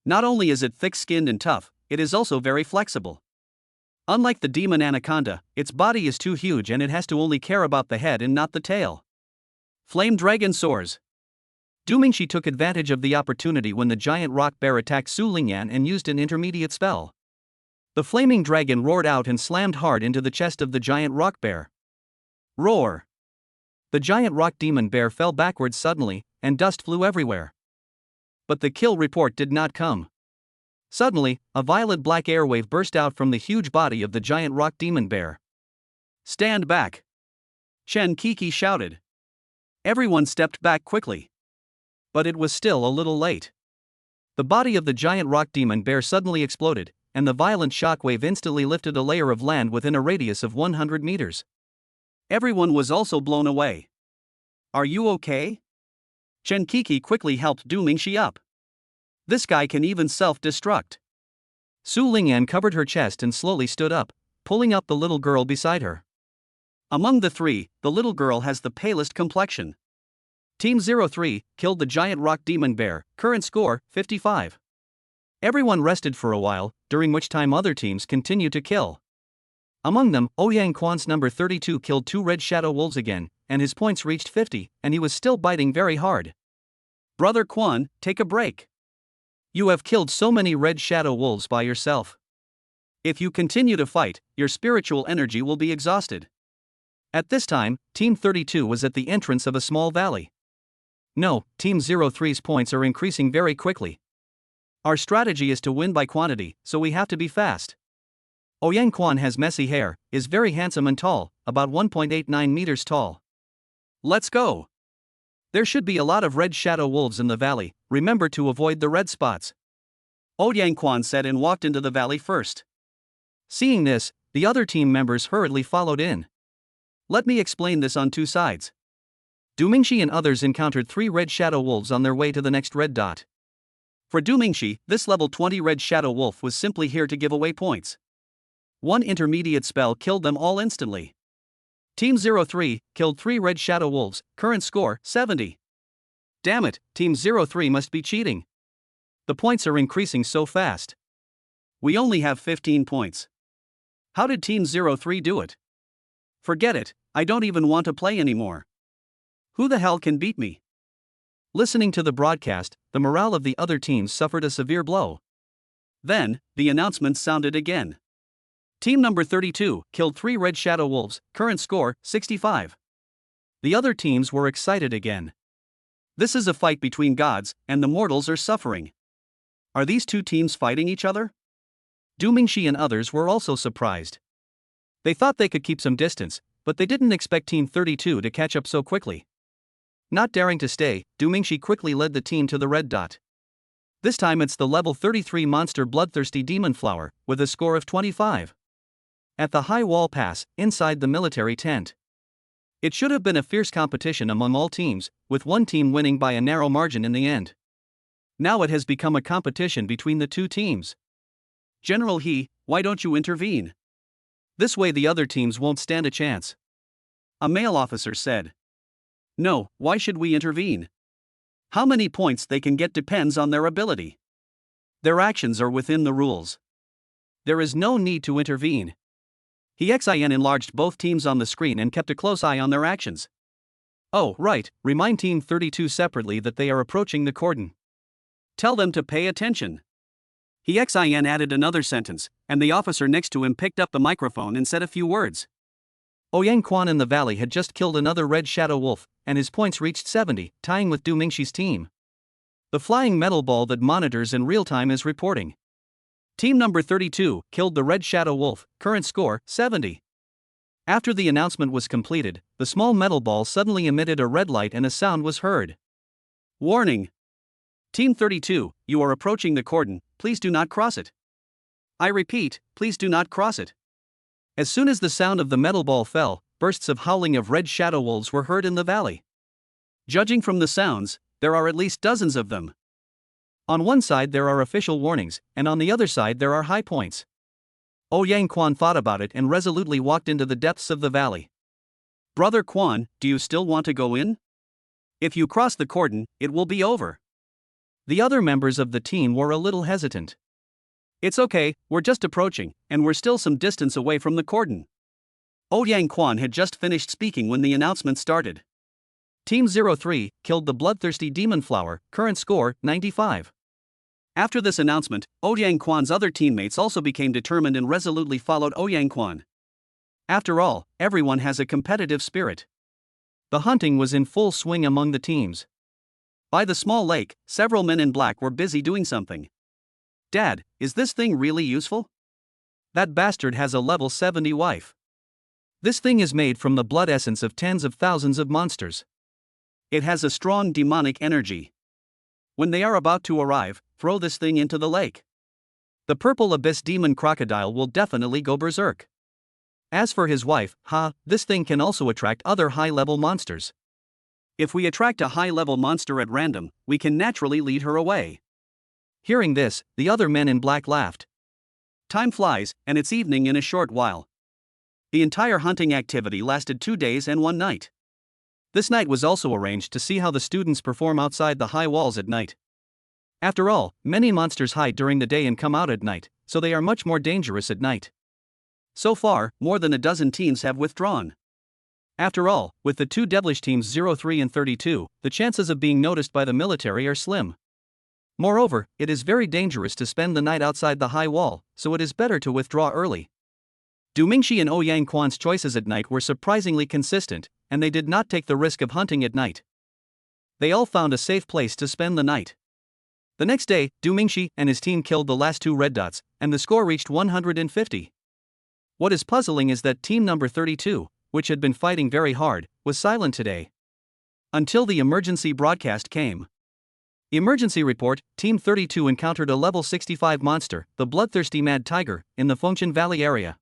Not only is it thick-skinned and tough, it is also very flexible. Unlike the demon anaconda, its body is too huge and it has to only care about the head and not the tail. Flame Dragon soars. Du Mingxi took advantage of the opportunity when the giant rock bear attacked Su Lingyan and used an intermediate spell. The flaming dragon roared out and slammed hard into the chest of the giant rock bear. Roar! The giant rock demon bear fell backwards suddenly, and dust flew everywhere. But the kill report did not come. Suddenly, a violet-black airwave burst out from the huge body of the giant rock demon bear. Stand back! Chen Kiki shouted. Everyone stepped back quickly. But it was still a little late. The body of the giant rock demon bear suddenly exploded, and the violent shockwave instantly lifted a layer of land within a radius of 100 meters. Everyone was also blown away. Are you okay? Chen Kiki quickly helped Du Mingxi up. This guy can even self-destruct. Su Lingyan covered her chest and slowly stood up, pulling up the little girl beside her. Among the three, the little girl has the palest complexion. Team 03 killed the giant rock demon bear, current score 55. Everyone rested for a while, during which time other teams continued to kill. Among them, Ouyang Quan's number 32 killed 2 red shadow wolves again, and his points reached 50, and he was still biting very hard. Brother Quan, take a break. You have killed so many red shadow wolves by yourself. If you continue to fight, your spiritual energy will be exhausted. At this time, Team 32 was at the entrance of a small valley. No, Team 03's points are increasing very quickly. Our strategy is to win by quantity, so we have to be fast. Ouyang Quan has messy hair, is very handsome and tall, about 1.89 meters tall. Let's go! There should be a lot of red shadow wolves in the valley, remember to avoid the red spots. Ouyang Quan said and walked into the valley first. Seeing this, the other team members hurriedly followed in. Let me explain this on two sides. Du Mingxi and others encountered 3 red shadow wolves on their way to the next red dot. For Du Mingxi, this level 20 red shadow wolf was simply here to give away points. One intermediate spell killed them all instantly. Team 03 killed 3 red shadow wolves, current score 70. Damn it, Team 03 must be cheating. The points are increasing so fast. We only have 15 points. How did Team 03 do it? Forget it, I don't even want to play anymore. Who the hell can beat me? Listening to the broadcast, the morale of the other teams suffered a severe blow. Then, the announcement sounded again. Team number 32 killed 3 red shadow wolves, current score 65. The other teams were excited again. This is a fight between gods, and the mortals are suffering. Are these two teams fighting each other? Du Mingxi and others were also surprised. They thought they could keep some distance, but they didn't expect Team 32 to catch up so quickly. Not daring to stay, Du Mingxi quickly led the team to the red dot. This time it's the level 33 monster bloodthirsty demon flower, with a score of 25. At the high wall pass, inside the military tent. It should have been a fierce competition among all teams, with one team winning by a narrow margin in the end. Now it has become a competition between the two teams. General He, why don't you intervene? This way the other teams won't stand a chance. A male officer said. No, why should we intervene? How many points they can get depends on their ability. Their actions are within the rules. There is no need to intervene. He enlarged both teams on the screen and kept a close eye on their actions. Oh, right, remind Team 32 separately that they are approaching the cordon. Tell them to pay attention. He added another sentence, and the officer next to him picked up the microphone and said a few words. Ouyang Quan in the valley had just killed another red shadow wolf, and his points reached 70, tying with Du Mingxi's team. The flying metal ball that monitors in real time is reporting. Team number 32 killed the red shadow wolf, current score 70. After the announcement was completed, the small metal ball suddenly emitted a red light and a sound was heard. Warning! Team 32, you are approaching the cordon, please do not cross it. I repeat, please do not cross it. As soon as the sound of the metal ball fell, bursts of howling of red shadow wolves were heard in the valley. Judging from the sounds, there are at least dozens of them. On one side there are official warnings, and on the other side there are high points. Ouyang Quan thought about it and resolutely walked into the depths of the valley. Brother Quan, do you still want to go in? If you cross the cordon, it will be over. The other members of the team were a little hesitant. It's okay, we're just approaching, and we're still some distance away from the cordon. Ouyang Quan had just finished speaking when the announcement started. Team 03 killed the bloodthirsty demon flower, current score 95. After this announcement, Ouyang Quan's other teammates also became determined and resolutely followed Ouyang Quan. After all, everyone has a competitive spirit. The hunting was in full swing among the teams. By the small lake, several men in black were busy doing something. Dad, is this thing really useful? That bastard has a level 70 wife. This thing is made from the blood essence of tens of thousands of monsters. It has a strong demonic energy. When they are about to arrive, throw this thing into the lake. The purple abyss demon crocodile will definitely go berserk. As for his wife, this thing can also attract other high-level monsters. If we attract a high-level monster at random, we can naturally lead her away. Hearing this, the other men in black laughed. Time flies, and it's evening in a short while. The entire hunting activity lasted 2 days and 1 night. This night was also arranged to see how the students perform outside the high walls at night. After all, many monsters hide during the day and come out at night, so they are much more dangerous at night. So far, more than a dozen teams have withdrawn. After all, with the 2 devilish teams 03 and 32, the chances of being noticed by the military are slim. Moreover, it is very dangerous to spend the night outside the high wall, so it is better to withdraw early. Du Mingxi and Ouyang Quan's choices at night were surprisingly consistent, and they did not take the risk of hunting at night. They all found a safe place to spend the night. The next day, Du Mingxi and his team killed the last 2 red dots, and the score reached 150. What is puzzling is that team number 32, which had been fighting very hard, was silent today. Until the emergency broadcast came. Emergency report, Team 32 encountered a level 65 monster, the bloodthirsty mad tiger, in the Fengchen Valley area.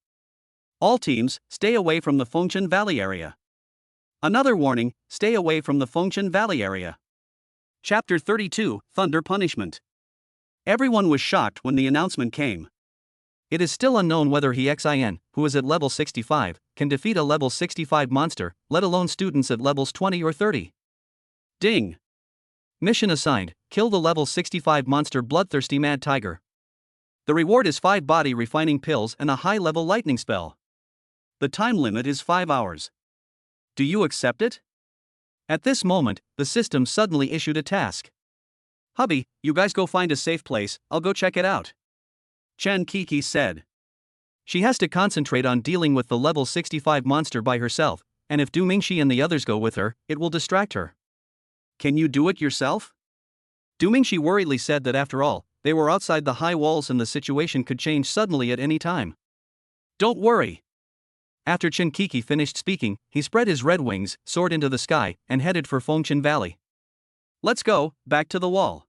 All teams, stay away from the Fengchen Valley area. Another warning, stay away from the Fengchen Valley area. Chapter 32, Thunder Punishment. Everyone was shocked when the announcement came. It is still unknown whether Xin, who is at level 65, can defeat a level 65 monster, let alone students at levels 20 or 30. Ding! Mission assigned, kill the level 65 monster bloodthirsty mad tiger. The reward is 5 body refining pills and a high-level lightning spell. The time limit is 5 hours. Do you accept it? At this moment, the system suddenly issued a task. Hubby, you guys go find a safe place, I'll go check it out. Chen Kiki said. She has to concentrate on dealing with the level 65 monster by herself, and if Du Mingxi and the others go with her, it will distract her. Can you do it yourself? Du Mingxi worriedly said that after all, they were outside the high walls and the situation could change suddenly at any time. Don't worry. After Chen Kiki finished speaking, he spread his red wings, soared into the sky, and headed for Fengchen Valley. Let's go, back to the wall.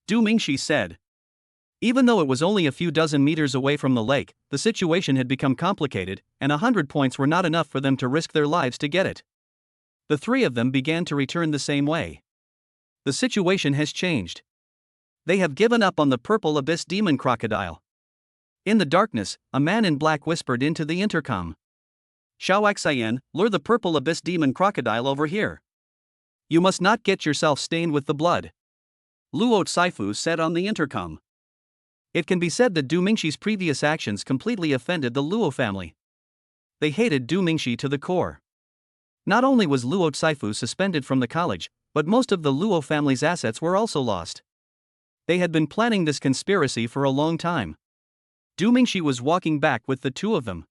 Du Mingxi said. Even though it was only a few dozen meters away from the lake, the situation had become complicated, and 100 points were not enough for them to risk their lives to get it. The 3 of them began to return the same way. The situation has changed. They have given up on the purple abyss demon crocodile. In the darkness, a man in black whispered into the intercom. Xiaoxian, lure the purple abyss demon crocodile over here. You must not get yourself stained with the blood. Luo Saifu said on the intercom. It can be said that Du Mingxi's previous actions completely offended the Luo family. They hated Du Mingxi to the core. Not only was Luo Saifu suspended from the college, but most of the Luo family's assets were also lost. They had been planning this conspiracy for a long time. Du Mingxi was walking back with the 2 of them.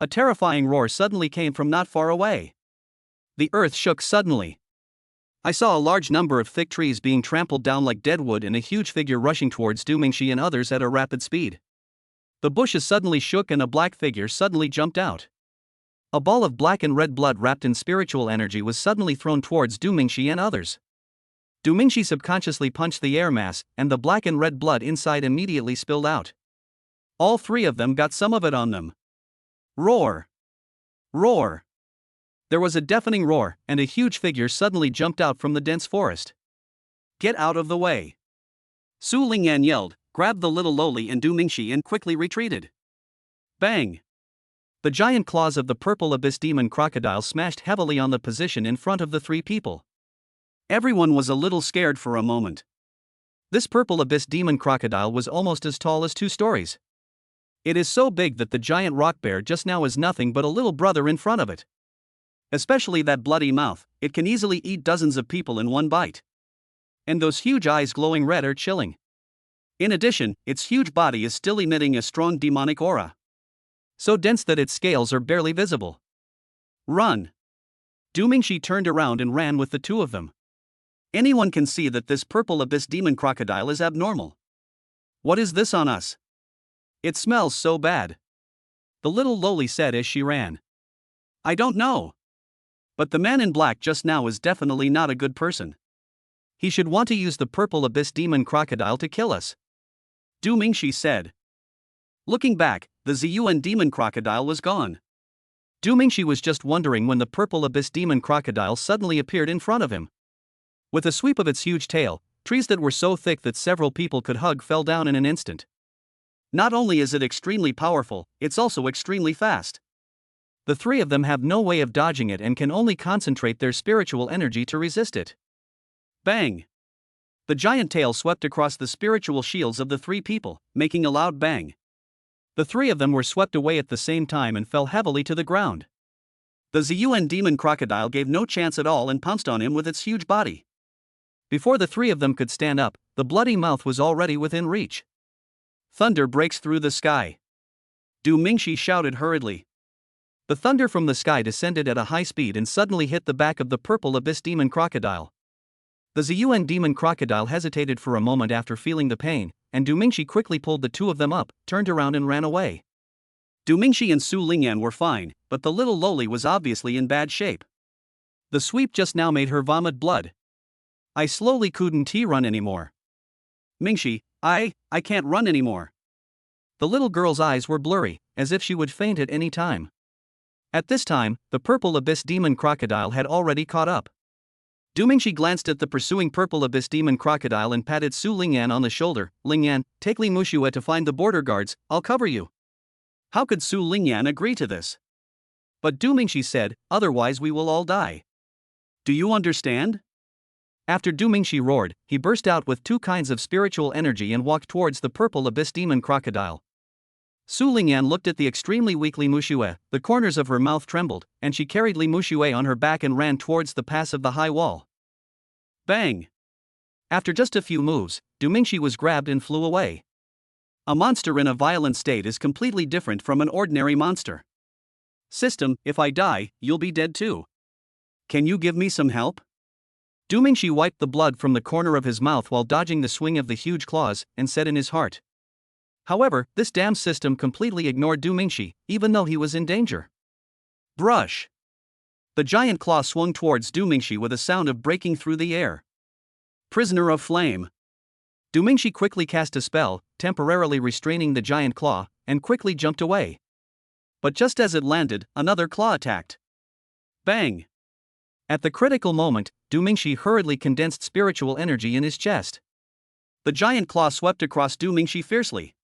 a terrifying roar suddenly came from not far away. The earth shook suddenly. I saw a large number of thick trees being trampled down like dead wood and a huge figure rushing towards Du Mingxi and others at a rapid speed. The bushes suddenly shook and a black figure suddenly jumped out. A ball of black and red blood wrapped in spiritual energy was suddenly thrown towards Du Mingxi and others. Du Mingxi subconsciously punched the air mass, and the black and red blood inside immediately spilled out. All three of them got some of it on them. Roar! Roar! There was a deafening roar, and a huge figure suddenly jumped out from the dense forest. Get out of the way! Su Lingyan yelled, grabbed the little lowly and Du Mingxi and quickly retreated. Bang! The giant claws of the purple abyss demon crocodile smashed heavily on the position in front of the three people. Everyone was a little scared for a moment. This purple abyss demon crocodile was almost as tall as 2 stories. It is so big that the giant rock bear just now is nothing but a little brother in front of it. Especially that bloody mouth, it can easily eat dozens of people in one bite. And those huge eyes glowing red are chilling. In addition, its huge body is still emitting a strong demonic aura. So dense that its scales are barely visible. Run! Du Mingxi turned around and ran with the two of them. Anyone can see that this purple abyss demon crocodile is abnormal. What is this on us? It smells so bad. The little lowly said as she ran. I don't know. But the man in black just now is definitely not a good person. He should want to use the purple abyss demon crocodile to kill us. Du Mingxi said. Looking back, the Ziyuan demon crocodile was gone. Du Mingxi was just wondering when the purple abyss demon crocodile suddenly appeared in front of him. With a sweep of its huge tail, trees that were so thick that several people could hug fell down in an instant. Not only is it extremely powerful, it's also extremely fast. The three of them have no way of dodging it and can only concentrate their spiritual energy to resist it. Bang! The giant tail swept across the spiritual shields of the three people, making a loud bang. The three of them were swept away at the same time and fell heavily to the ground. The Ziyuan demon crocodile gave no chance at all and pounced on him with its huge body. Before the three of them could stand up, the bloody mouth was already within reach. Thunder breaks through the sky. Du Mingxi shouted hurriedly. The thunder from the sky descended at a high speed and suddenly hit the back of the purple abyss demon crocodile. The Ziyuan demon crocodile hesitated for a moment after feeling the pain, and Du Mingxi quickly pulled the two of them up, turned around and ran away. Du Mingxi and Su Lingyan were fine, but the little lowly was obviously in bad shape. The sweep just now made her vomit blood. I slowly couldn't run anymore. Mingxi, I can't run anymore. The little girl's eyes were blurry, as if she would faint at any time. At this time, the purple abyss demon crocodile had already caught up. Du Mingxi glanced at the pursuing purple abyss demon crocodile and patted Su Lingyan on the shoulder. Lingyan, take Li Muxue to find the border guards, I'll cover you. How could Su Lingyan agree to this? But Du Mingxi said, otherwise we will all die. Do you understand? After Du Mingxi roared, he burst out with 2 kinds of spiritual energy and walked towards the purple abyss demon crocodile. Su Lingyan looked at the extremely weak Li Muxue, the corners of her mouth trembled, and she carried Li Muxue on her back and ran towards the pass of the high wall. Bang! After just a few moves, Du Mingxi was grabbed and flew away. A monster in a violent state is completely different from an ordinary monster. System, if I die, you'll be dead too. Can you give me some help? Du Mingxi wiped the blood from the corner of his mouth while dodging the swing of the huge claws, and said in his heart. However, this damn system completely ignored Du Mingxi, even though he was in danger. Brush! The giant claw swung towards Du Mingxi with a sound of breaking through the air. Prisoner of Flame! Du Mingxi quickly cast a spell, temporarily restraining the giant claw, and quickly jumped away. But just as it landed, another claw attacked. Bang! At the critical moment, Du Mingxi hurriedly condensed spiritual energy in his chest. The giant claw swept across Du Mingxi fiercely.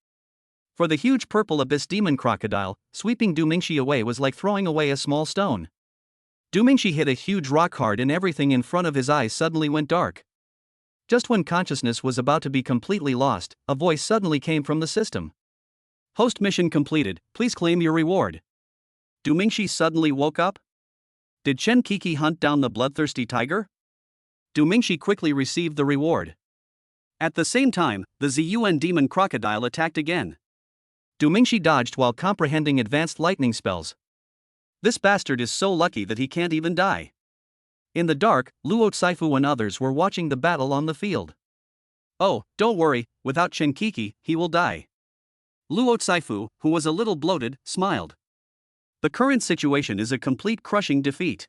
For the huge purple abyss demon crocodile, sweeping Du Mingxi away was like throwing away a small stone. Du Mingxi hit a huge rock hard and everything in front of his eyes suddenly went dark. Just when consciousness was about to be completely lost, a voice suddenly came from the system. Host mission completed, please claim your reward. Du Mingxi suddenly woke up? Did Chen Kiki hunt down the bloodthirsty tiger? Du Mingxi quickly received the reward. At the same time, the Ziyuan demon crocodile attacked again. Du Mingxi dodged while comprehending advanced lightning spells. This bastard is so lucky that he can't even die. In the dark, Luo Saifu and others were watching the battle on the field. Oh, don't worry, without Chenkiki, he will die. Luo Saifu, who was a little bloated, smiled. The current situation is a complete crushing defeat.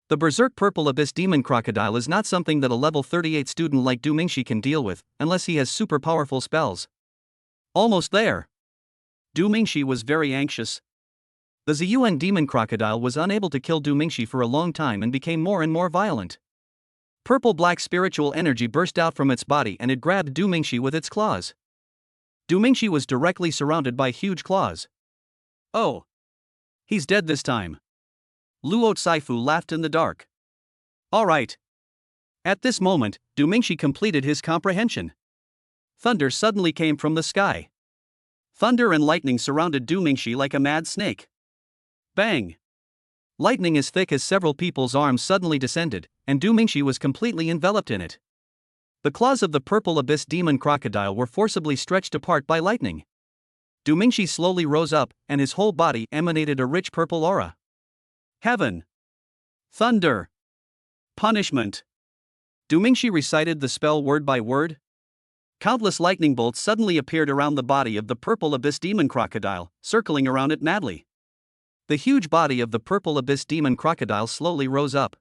The Berserk Purple Abyss Demon Crocodile is not something that a level 38 student like Du Mingxi can deal with, unless he has super powerful spells. Almost there. Du Mingxi was very anxious. The Ziyuan Demon Crocodile was unable to kill Du Mingxi for a long time and became more and more violent. Purple-black spiritual energy burst out from its body and it grabbed Du Mingxi with its claws. Du Mingxi was directly surrounded by huge claws. Oh. He's dead this time. Luo Saifu laughed in the dark. Alright. At this moment, Du Mingxi completed his comprehension. Thunder suddenly came from the sky. Thunder and lightning surrounded Du Mingxi like a mad snake. Bang! Lightning as thick as several people's arms suddenly descended, and Du Mingxi was completely enveloped in it. The claws of the Purple Abyss Demon Crocodile were forcibly stretched apart by lightning. Du Mingxi slowly rose up, and his whole body emanated a rich purple aura. Heaven! Thunder! Punishment! Du Mingxi recited the spell word by word. Countless lightning bolts suddenly appeared around the body of the Purple Abyss Demon Crocodile, circling around it madly. The huge body of the Purple Abyss Demon Crocodile slowly rose up.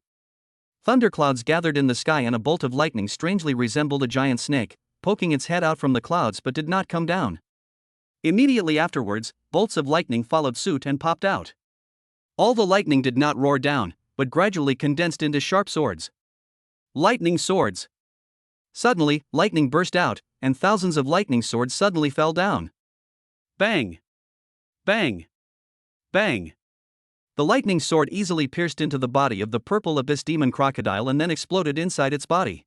Thunderclouds gathered in the sky and a bolt of lightning strangely resembled a giant snake, poking its head out from the clouds but did not come down. Immediately afterwards, bolts of lightning followed suit and popped out. All the lightning did not roar down, but gradually condensed into sharp swords. Lightning swords! Suddenly, lightning burst out, and thousands of lightning swords suddenly fell down. Bang! Bang! Bang! The lightning sword easily pierced into the body of the Purple Abyss Demon Crocodile and then exploded inside its body.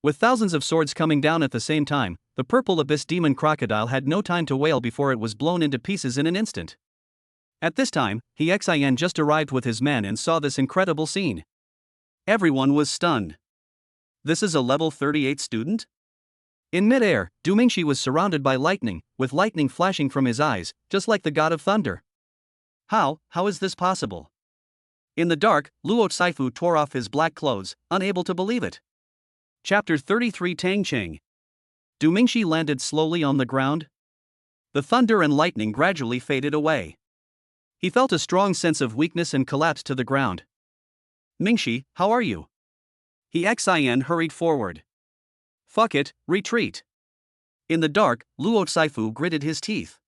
With thousands of swords coming down at the same time, the Purple Abyss Demon Crocodile had no time to wail before it was blown into pieces in an instant. At this time, He Xian just arrived with his men and saw this incredible scene. Everyone was stunned. This is a level 38 student? In mid-air, Du Mingxi was surrounded by lightning, with lightning flashing from his eyes, just like the god of thunder. How is this possible? In the dark, Luo Saifu tore off his black clothes, unable to believe it. Chapter 33 Tang Cheng. Du Mingxi landed slowly on the ground. The thunder and lightning gradually faded away. He felt a strong sense of weakness and collapsed to the ground. Mingxi, how are you? He Xian hurried forward. Fuck it, retreat. In the dark, Luo Saifu gritted his teeth.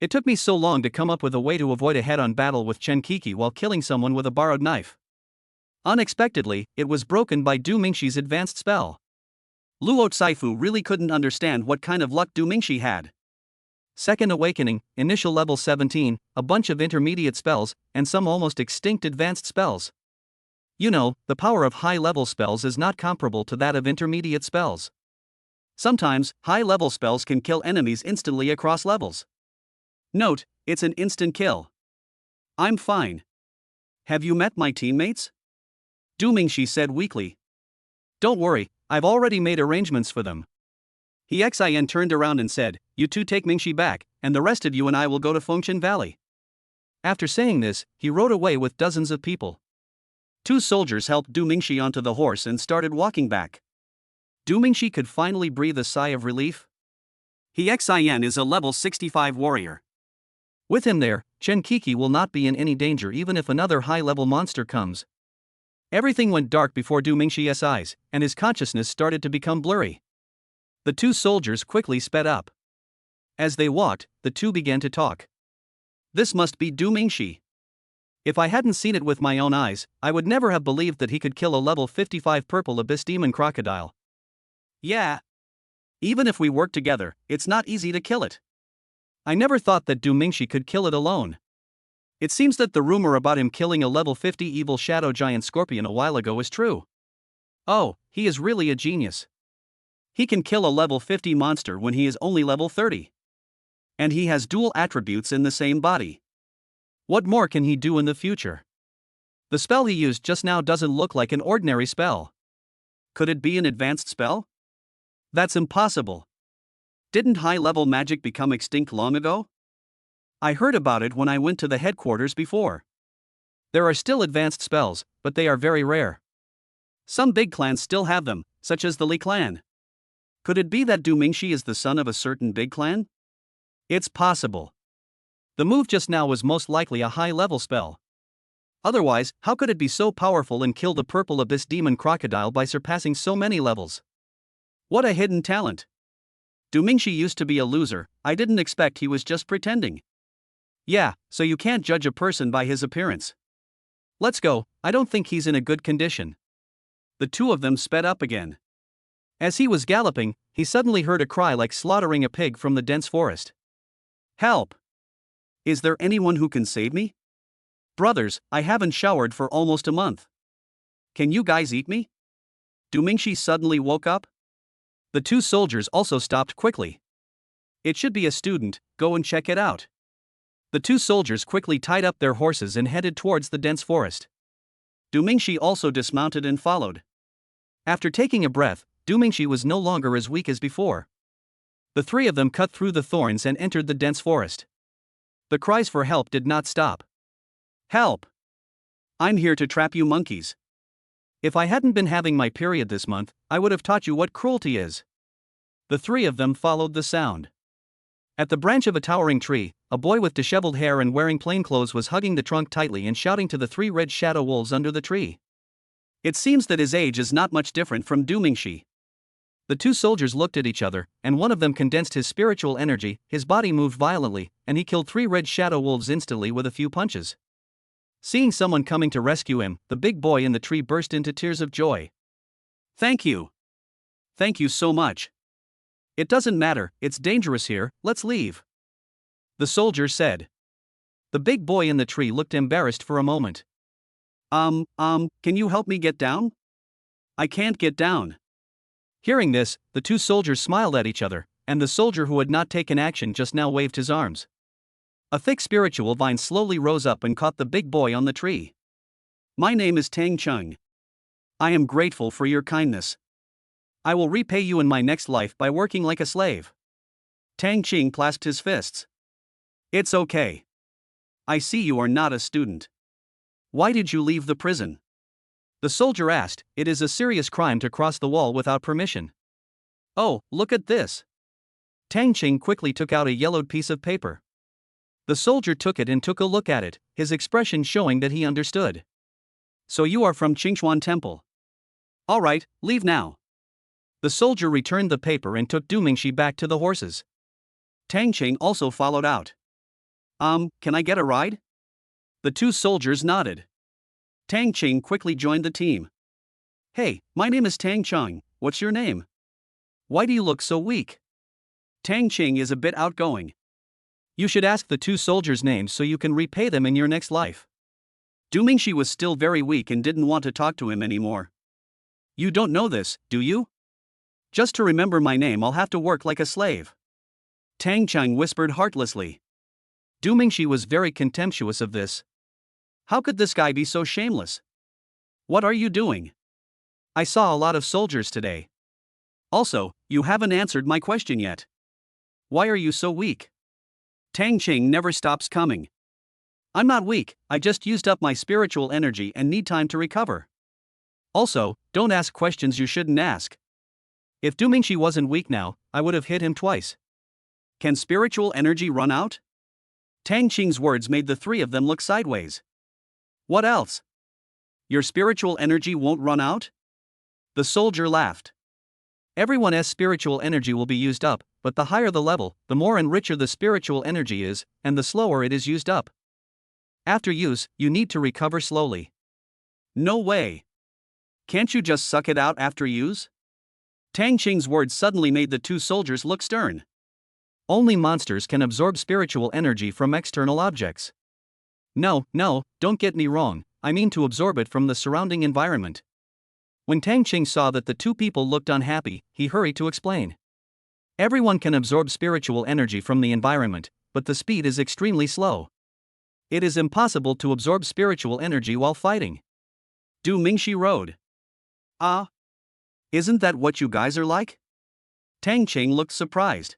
It took me so long to come up with a way to avoid a head-on battle with Chenkiki while killing someone with a borrowed knife. Unexpectedly, it was broken by Du Mingxi's advanced spell. Luo Saifu really couldn't understand what kind of luck Du Mingxi had. Second Awakening, initial level 17, a bunch of intermediate spells, and some almost extinct advanced spells. You know, the power of high-level spells is not comparable to that of intermediate spells. Sometimes, high-level spells can kill enemies instantly across levels. Note, it's an instant kill. I'm fine. Have you met my teammates? Du Mingxi said weakly. Don't worry, I've already made arrangements for them. He Xian turned around and said, you two take Mingxi back, and the rest of you and I will go to Fengchen Valley. After saying this, he rode away with dozens of people. Two soldiers helped Du Mingxi onto the horse and started walking back. Du Mingxi could finally breathe a sigh of relief. He Xian is a level 65 warrior. With him there, Chenkiki will not be in any danger even if another high-level monster comes. Everything went dark before Du Mingxi's eyes, and his consciousness started to become blurry. The two soldiers quickly sped up. As they walked, the two began to talk. This must be Du Mingxi. If I hadn't seen it with my own eyes, I would never have believed that he could kill a level 55 Purple Abyss Demon Crocodile. Yeah. Even if we work together, it's not easy to kill it. I never thought that Du Mingxi could kill it alone. It seems that the rumor about him killing a level 50 evil shadow giant scorpion a while ago is true. Oh, he is really a genius. He can kill a level 50 monster when he is only level 30. And he has dual attributes in the same body. What more can he do in the future? The spell he used just now doesn't look like an ordinary spell. Could it be an advanced spell? That's impossible. Didn't high-level magic become extinct long ago? I heard about it when I went to the headquarters before. There are still advanced spells, but they are very rare. Some big clans still have them, such as the Li clan. Could it be that Du Mingxi is the son of a certain big clan? It's possible. The move just now was most likely a high-level spell. Otherwise, how could it be so powerful and kill the purple abyss demon crocodile by surpassing so many levels? What a hidden talent. Du Mingxi used to be a loser, I didn't expect he was just pretending. Yeah, so you can't judge a person by his appearance. Let's go, I don't think he's in a good condition. The two of them sped up again. As he was galloping, he suddenly heard a cry like slaughtering a pig from the dense forest. Help! Is there anyone who can save me? Brothers, I haven't showered for almost a month. Can you guys eat me? Du Mingxi suddenly woke up. The two soldiers also stopped quickly. It should be a student, go and check it out. The two soldiers quickly tied up their horses and headed towards the dense forest. Du Mingxi also dismounted and followed. After taking a breath, Du Mingxi was no longer as weak as before. The three of them cut through the thorns and entered the dense forest. The cries for help did not stop. Help! I'm here to trap you monkeys. If I hadn't been having my period this month, I would have taught you what cruelty is. The three of them followed the sound. At the branch of a towering tree, a boy with disheveled hair and wearing plain clothes was hugging the trunk tightly and shouting to the three red shadow wolves under the tree. It seems that his age is not much different from Du Mingxi. The two soldiers looked at each other, and one of them condensed his spiritual energy, his body moved violently, and he killed three red shadow wolves instantly with a few punches. Seeing someone coming to rescue him, the big boy in the tree burst into tears of joy. Thank you. Thank you so much. It doesn't matter, it's dangerous here, let's leave. The soldier said. The big boy in the tree looked embarrassed for a moment. Can you help me get down? I can't get down. Hearing this, the two soldiers smiled at each other, and the soldier who had not taken action just now waved his arms. A thick spiritual vine slowly rose up and caught the big boy on the tree. My name is Tang Chung. I am grateful for your kindness. I will repay you in my next life by working like a slave. Tang Ching clasped his fists. It's okay. I see you are not a student. Why did you leave the prison? The soldier asked. It is a serious crime to cross the wall without permission. Oh, look at this. Tang Ching quickly took out a yellowed piece of paper. The soldier took it and took a look at it, his expression showing that he understood. So you are from Qingchuan Temple. All right, leave now. The soldier returned the paper and took Du Mingxi back to the horses. Tang Ching also followed out. Can I get a ride? The two soldiers nodded. Tang Ching quickly joined the team. Hey, my name is Tang Chung, what's your name? Why do you look so weak? Tang Ching is a bit outgoing. You should ask the two soldiers' names so you can repay them in your next life. Du Mingxi was still very weak and didn't want to talk to him anymore. You don't know this, do you? Just to remember my name I'll have to work like a slave. Tang Chung whispered heartlessly. Du Mingxi was very contemptuous of this. How could this guy be so shameless? What are you doing? I saw a lot of soldiers today. Also, you haven't answered my question yet. Why are you so weak? Tang Ching never stops coming. I'm not weak, I just used up my spiritual energy and need time to recover. Also, don't ask questions you shouldn't ask. If Du Mingxi wasn't weak now, I would have hit him twice. Can spiritual energy run out? Tang Ching's words made the three of them look sideways. What else? Your spiritual energy won't run out? The soldier laughed. Everyone's spiritual energy will be used up, but the higher the level, the more and richer the spiritual energy is, and the slower it is used up. After use, you need to recover slowly. No way. Can't you just suck it out after use? Tang Ching's words suddenly made the two soldiers look stern. Only monsters can absorb spiritual energy from external objects. No, don't get me wrong, I mean to absorb it from the surrounding environment. When Tang Ching saw that the two people looked unhappy, he hurried to explain. Everyone can absorb spiritual energy from the environment, but the speed is extremely slow. It is impossible to absorb spiritual energy while fighting. Du Mingxi rode. Isn't that what you guys are like? Tang Ching looked surprised.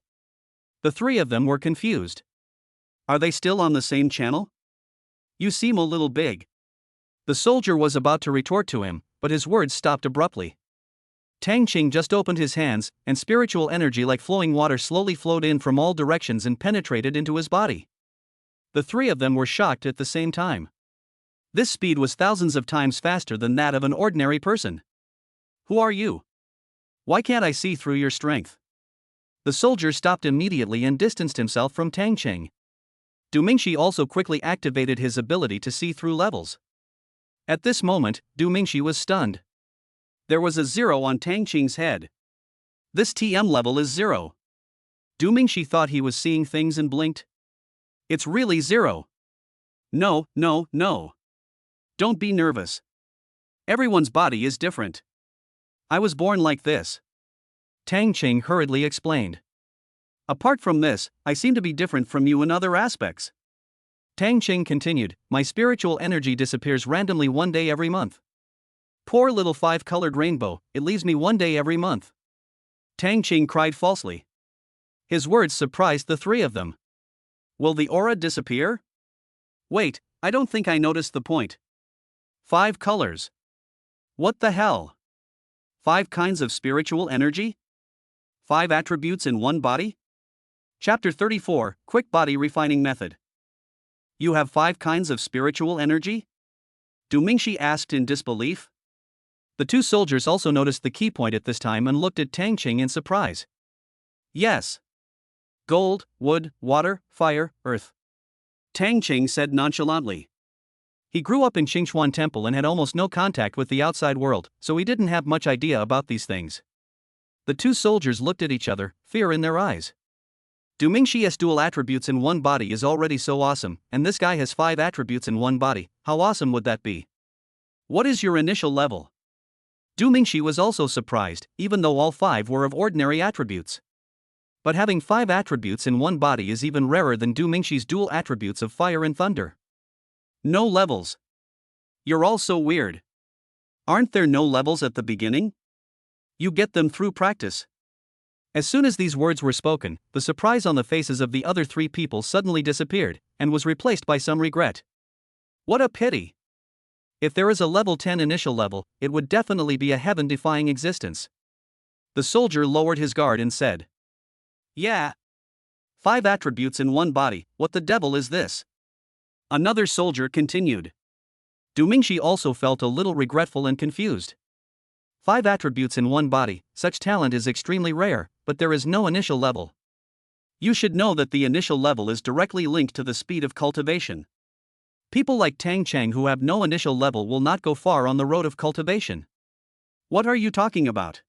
The three of them were confused. Are they still on the same channel? You seem a little big. The soldier was about to retort to him, but his words stopped abruptly. Tang Qing just opened his hands, and spiritual energy like flowing water slowly flowed in from all directions and penetrated into his body. The three of them were shocked at the same time. This speed was thousands of times faster than that of an ordinary person. Who are you? Why can't I see through your strength? The soldier stopped immediately and distanced himself from Tang Qing. Du Mingxi also quickly activated his ability to see through levels. At this moment, Du Mingxi was stunned. There was a 0 on Tang Qing's head. This TM level is 0. Du Mingxi thought he was seeing things and blinked. It's really 0. No. Don't be nervous. Everyone's body is different. I was born like this. Tang Qing hurriedly explained. Apart from this, I seem to be different from you in other aspects. Tang Qing continued, my spiritual energy disappears randomly one day every month. Poor little 5-colored rainbow, it leaves me one day every month. Tang Qing cried falsely. His words surprised the three of them. Will the aura disappear? Wait, I don't think I noticed the point. 5 colors. What the hell? 5 kinds of spiritual energy? 5 attributes in one body? Chapter 34, Quick Body Refining Method. You have 5 kinds of spiritual energy? Du Mingxi asked in disbelief. The two soldiers also noticed the key point at this time and looked at Tang Qing in surprise. Yes. Gold, wood, water, fire, earth. Tang Qing said nonchalantly. He grew up in Qingxuan Temple and had almost no contact with the outside world, so he didn't have much idea about these things. The two soldiers looked at each other, fear in their eyes. Du Mingxi has dual attributes in one body is already so awesome, and this guy has 5 attributes in one body, how awesome would that be? What is your initial level? Du Mingxi was also surprised, even though all 5 were of ordinary attributes. But having 5 attributes in one body is even rarer than Du Mingxi's dual attributes of fire and thunder. No levels. You're all so weird. Aren't there no levels at the beginning? You get them through practice. As soon as these words were spoken, the surprise on the faces of the other 3 people suddenly disappeared, and was replaced by some regret. What a pity! If there is a level 10 initial level, it would definitely be a heaven-defying existence. The soldier lowered his guard and said, Yeah. 5 attributes in one body, what the devil is this? Another soldier continued. Du Mingxi also felt a little regretful and confused. 5 attributes in one body, such talent is extremely rare, but there is no initial level. You should know that the initial level is directly linked to the speed of cultivation. People like Tang Qing who have no initial level will not go far on the road of cultivation. What are you talking about?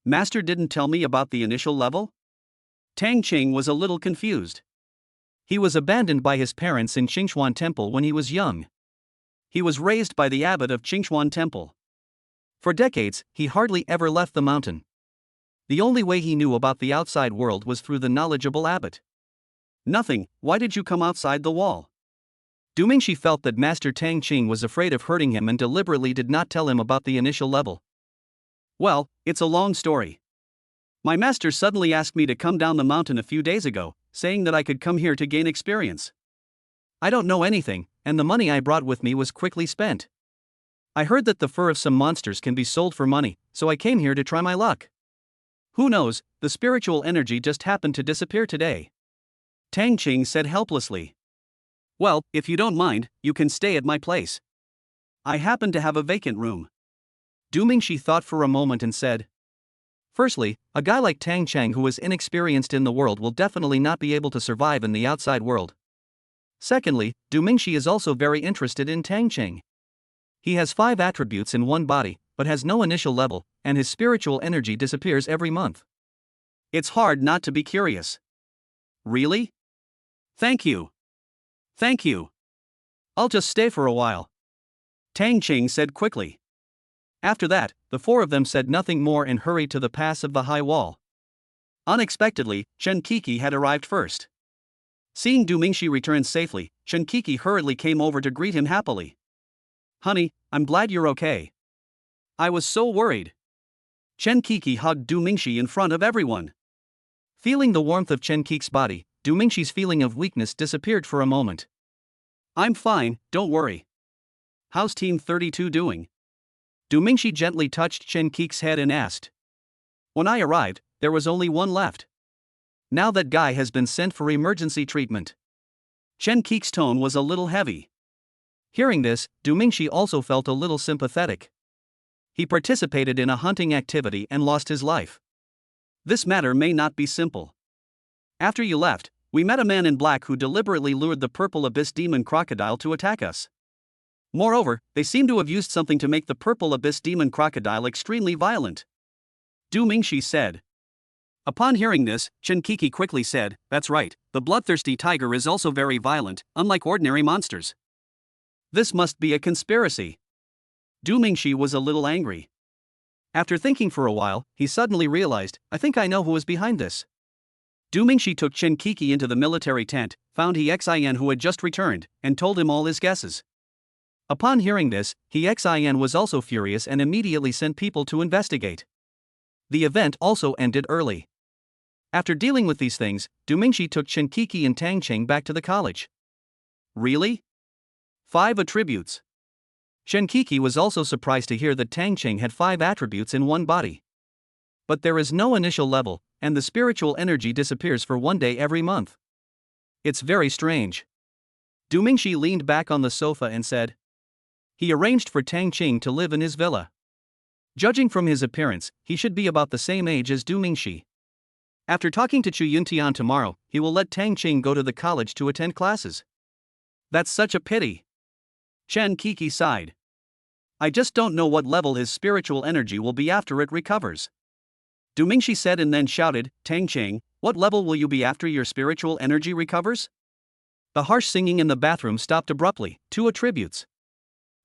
Master didn't tell me about the initial level? Tang Qing was a little confused. He was abandoned by his parents in Qingxuan Temple when he was young. He was raised by the abbot of Qingxuan Temple. For decades, he hardly ever left the mountain. The only way he knew about the outside world was through the knowledgeable abbot. Nothing, why did you come outside the wall? Du Mingxi felt that Master Tang Qing was afraid of hurting him and deliberately did not tell him about the initial level. Well, it's a long story. My master suddenly asked me to come down the mountain a few days ago, saying that I could come here to gain experience. I don't know anything, and the money I brought with me was quickly spent. I heard that the fur of some monsters can be sold for money, so I came here to try my luck. Who knows, the spiritual energy just happened to disappear today. Tang Qing said helplessly. Well, if you don't mind, you can stay at my place. I happen to have a vacant room. Du Mingxi thought for a moment and said, Firstly, a guy like Tang Qing who is inexperienced in the world will definitely not be able to survive in the outside world. Secondly, Du Mingxi is also very interested in Tang Qing. He has 5 attributes in one body, but has no initial level, and his spiritual energy disappears every month. It's hard not to be curious. Really? Thank you. Thank you. I'll just stay for a while. Tang Qing said quickly. After that, the 4 of them said nothing more and hurried to the pass of the high wall. Unexpectedly, Chen Kiki had arrived first. Seeing Du Mingxi return safely, Chen Kiki hurriedly came over to greet him happily. Honey, I'm glad you're okay. I was so worried. Chen Kiki hugged Du Mingxi in front of everyone. Feeling the warmth of Chen Kiki's body, Du Mingxi's feeling of weakness disappeared for a moment. I'm fine, don't worry. "How's Team 32 doing?" Du Mingxi gently touched Chen Qi's head and asked. "When I arrived, there was only one left. Now that guy has been sent for emergency treatment." Chen Qi's tone was a little heavy. Hearing this, Du Mingxi also felt a little sympathetic. He participated in a hunting activity and lost his life. This matter may not be simple. After you left, we met a man in black who deliberately lured the purple abyss demon crocodile to attack us. Moreover, they seem to have used something to make the purple abyss demon crocodile extremely violent. Du Mingxi said. Upon hearing this, Chen Qi quickly said, "That's right, the bloodthirsty tiger is also very violent, unlike ordinary monsters. This must be a conspiracy." Du Mingxi was a little angry. After thinking for a while, he suddenly realized, "I think I know who is behind this." Du Mingxi took Chen Qi into the military tent, found He Xian who had just returned, and told him all his guesses. Upon hearing this, He Xian was also furious and immediately sent people to investigate. The event also ended early. After dealing with these things, Du Mingxi took Chen Qi and Tang Cheng back to the college. Really? 5 attributes. Chen Qi was also surprised to hear that Tang Cheng had 5 attributes in one body. But there is no initial level, and the spiritual energy disappears for 1 day every month. It's very strange. Du Mingxi leaned back on the sofa and said. He arranged for Tang Cheng to live in his villa. Judging from his appearance, he should be about the same age as Du Mingxi. After talking to Chu Yuntian tomorrow, he will let Tang Cheng go to the college to attend classes. That's such a pity. Chen Qi sighed. I just don't know what level his spiritual energy will be after it recovers. Du Mingxi said and then shouted, Tang Cheng, what level will you be after your spiritual energy recovers? The harsh singing in the bathroom stopped abruptly. 2 attributes.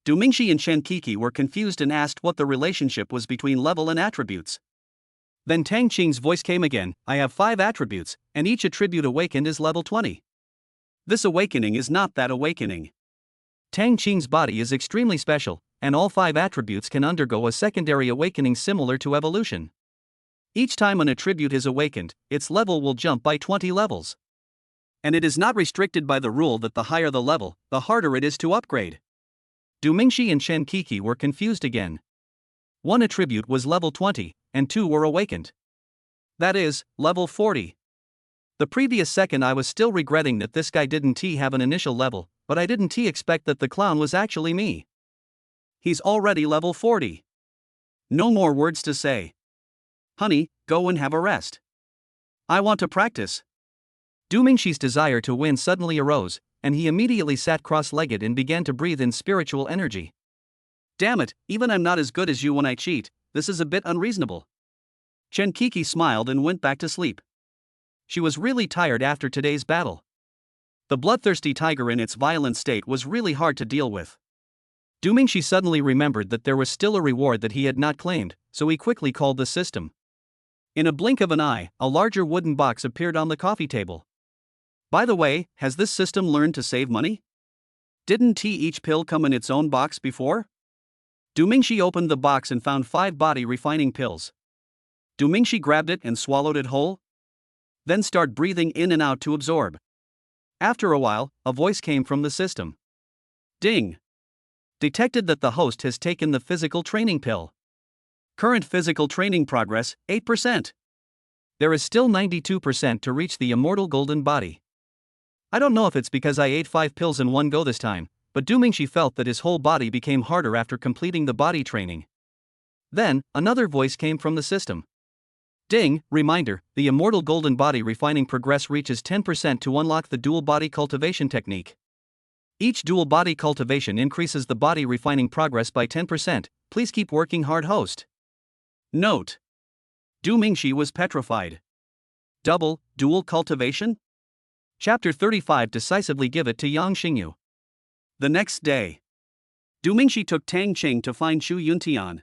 Du Mingxi and Chen Qi were confused and asked what the relationship was between level and attributes. Then Tang Cheng's voice came again, I have 5 attributes, and each attribute awakened is level 20. This awakening is not that awakening. Tang Cheng's body is extremely special, and all 5 attributes can undergo a secondary awakening similar to evolution. Each time an attribute is awakened, its level will jump by 20 levels. And it is not restricted by the rule that the higher the level, the harder it is to upgrade. Du Mingxi and Chen Qi were confused again. 1 attribute was level 20, and 2 were awakened. That is, level 40. The previous second I was still regretting that this guy didn't have an initial level, but I didn't expect that the clown was actually me. He's already level 40. No more words to say. Honey, go and have a rest. I want to practice. Du Mingxi's desire to win suddenly arose, and he immediately sat cross-legged and began to breathe in spiritual energy. Damn it, even I'm not as good as you when I cheat, this is a bit unreasonable. Chen Qi smiled and went back to sleep. She was really tired after today's battle. The bloodthirsty tiger in its violent state was really hard to deal with. Du Mingxi suddenly remembered that there was still a reward that he had not claimed, so he quickly called the system. In a blink of an eye, a larger wooden box appeared on the coffee table. By the way, has this system learned to save money? Didn't each pill come in its own box before? Du Mingxi opened the box and found 5 body refining pills. Du Mingxi grabbed it and swallowed it whole. Then start breathing in and out to absorb. After a while, a voice came from the system. Ding! Detected that the host has taken the physical training pill. Current physical training progress, 8%. There is still 92% to reach the immortal golden body. I don't know if it's because I ate 5 pills in one go this time, but Du Mingxi felt that his whole body became harder after completing the body training. Then, another voice came from the system. Ding, reminder, the immortal golden body refining progress reaches 10% to unlock the dual body cultivation technique. Each dual body cultivation increases the body refining progress by 10%, please keep working hard host. Note. Du Mingxi was petrified. Dual cultivation? Chapter 35 Decisively give it to Yang Xingyu. The next day. Du Mingxi took Tang Cheng to find Chu Yuntian.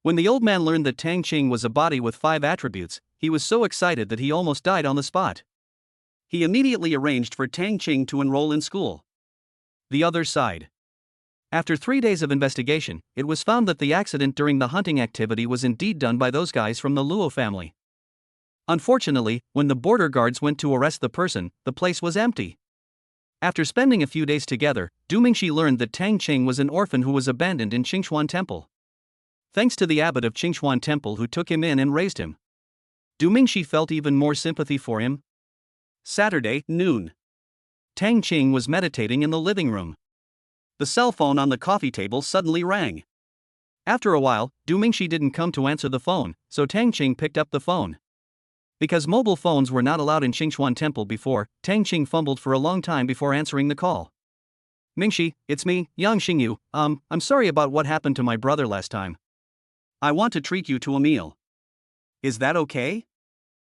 When the old man learned that Tang Cheng was a body with 5 attributes, he was so excited that he almost died on the spot. He immediately arranged for Tang Cheng to enroll in school. The other side. After 3 days of investigation, it was found that the accident during the hunting activity was indeed done by those guys from the Luo family. Unfortunately, when the border guards went to arrest the person, the place was empty. After spending a few days together, Du Mingxi learned that Tang Qing was an orphan who was abandoned in Qingchuan Temple. Thanks to the abbot of Qingchuan Temple who took him in and raised him, Du Mingxi felt even more sympathy for him. Saturday, noon. Tang Qing was meditating in the living room. The cell phone on the coffee table suddenly rang. After a while, Du Mingxi didn't come to answer the phone, so Tang Qing picked up the phone. Because mobile phones were not allowed in Qingchuan Temple before, Tang Qing fumbled for a long time before answering the call. Mingxi, it's me, Yang Xingyu. I'm sorry about what happened to my brother last time. I want to treat you to a meal. Is that okay?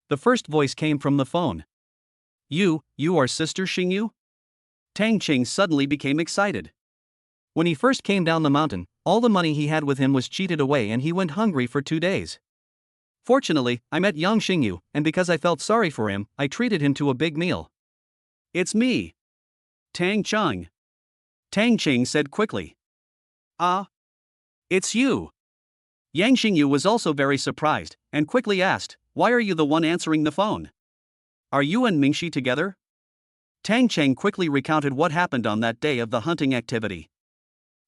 The first voice came from the phone. You are Sister Xingyu? Tang Qing suddenly became excited. When he first came down the mountain, all the money he had with him was cheated away and he went hungry for 2 days. Fortunately, I met Yang Xingyu, and because I felt sorry for him, I treated him to a big meal. It's me. Tang Qing. Tang Qing said quickly. Ah. It's you. Yang Xingyu was also very surprised, and quickly asked, why are you the one answering the phone? Are you and Mingxi together? Tang Qing quickly recounted what happened on that day of the hunting activity.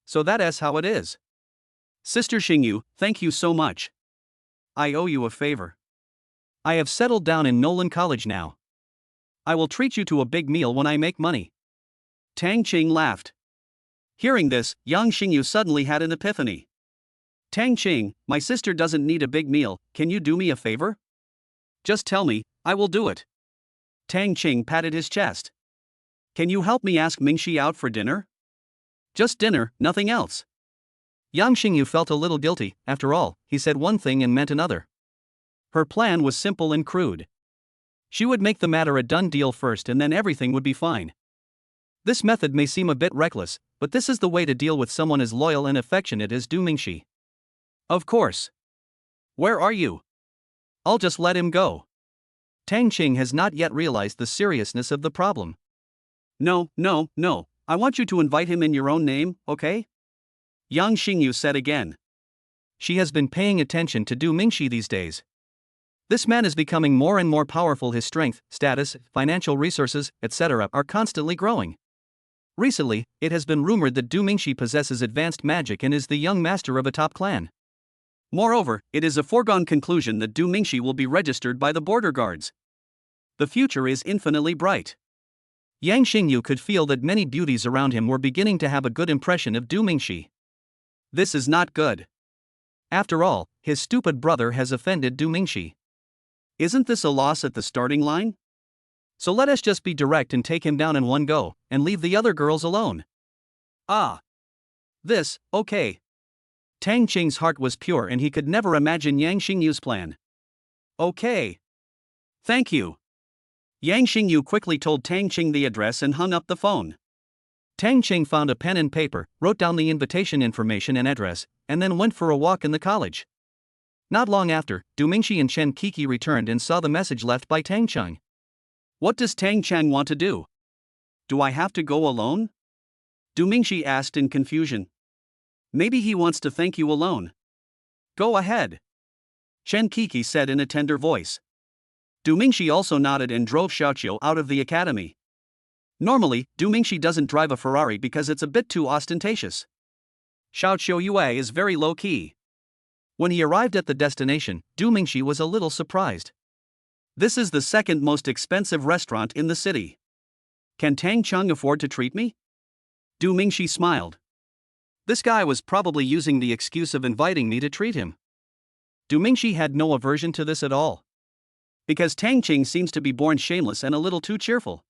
So that is how it is. Sister Xingyu, thank you so much. I owe you a favor. I have settled down in Nolan College now. I will treat you to a big meal when I make money. Tang Qing laughed. Hearing this, Yang Xingyu suddenly had an epiphany. Tang Qing, my sister doesn't need a big meal, can you do me a favor? Just tell me, I will do it. Tang Qing patted his chest. Can you help me ask Mingxi out for dinner? Just dinner, nothing else. Yang Xingyu felt a little guilty. After all, he said one thing and meant another. Her plan was simple and crude. She would make the matter a done deal first and then everything would be fine. This method may seem a bit reckless, but this is the way to deal with someone as loyal and affectionate as Du Mingxi. Of course. Where are you? I'll just let him go. Tang Qing has not yet realized the seriousness of the problem. No, I want you to invite him in your own name, okay? Yang Xingyu said again. She has been paying attention to Du Mingxi these days. This man is becoming more and more powerful. His strength, status, financial resources, etc. are constantly growing. Recently, it has been rumored that Du Mingxi possesses advanced magic and is the young master of a top clan. Moreover, it is a foregone conclusion that Du Mingxi will be registered by the border guards. The future is infinitely bright. Yang Xingyu could feel that many beauties around him were beginning to have a good impression of Du Mingxi. This is not good. After all, his stupid brother has offended Du Mingxi. Isn't this a loss at the starting line? So let us just be direct and take him down in one go, and leave the other girls alone. Ah. This, okay. Tang Qing's heart was pure and he could never imagine Yang Xingyu's plan. Okay. Thank you. Yang Xingyu quickly told Tang Qing the address and hung up the phone. Tang Qing found a pen and paper, wrote down the invitation information and address, and then went for a walk in the college. Not long after, Du Mingxi and Chen Kiki returned and saw the message left by Tang Qing. What does Tang Qing want to do? Do I have to go alone? Du Mingxi asked in confusion. Maybe he wants to thank you alone. Go ahead. Chen Kiki said in a tender voice. Du Mingxi also nodded and drove Xiaoqiu out of the academy. Normally, Du Mingxi doesn't drive a Ferrari because it's a bit too ostentatious. Xiaoqiu Yue is very low-key. When he arrived at the destination, Du Mingxi was a little surprised. This is the second most expensive restaurant in the city. Can Tang Qing afford to treat me? Du Mingxi smiled. This guy was probably using the excuse of inviting me to treat him. Du Mingxi had no aversion to this at all. Because Tang Qing seems to be born shameless and a little too cheerful.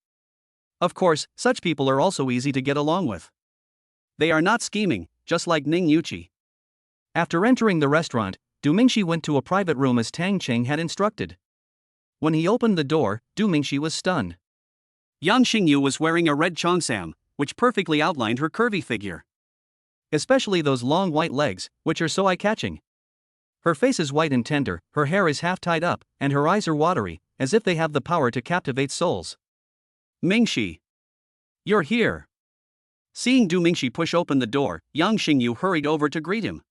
Of course, such people are also easy to get along with. They are not scheming, just like Ning Yuqi. After entering the restaurant, Du Mingxi went to a private room as Tang Qing had instructed. When he opened the door, Du Mingxi was stunned. Yang Xingyu was wearing a red cheongsam, which perfectly outlined her curvy figure. Especially those long white legs, which are so eye-catching. Her face is white and tender, her hair is half tied up, and her eyes are watery, as if they have the power to captivate souls. Mingxi. You're here. Seeing Du Mingxi push open the door, Yang Xingyu hurried over to greet him.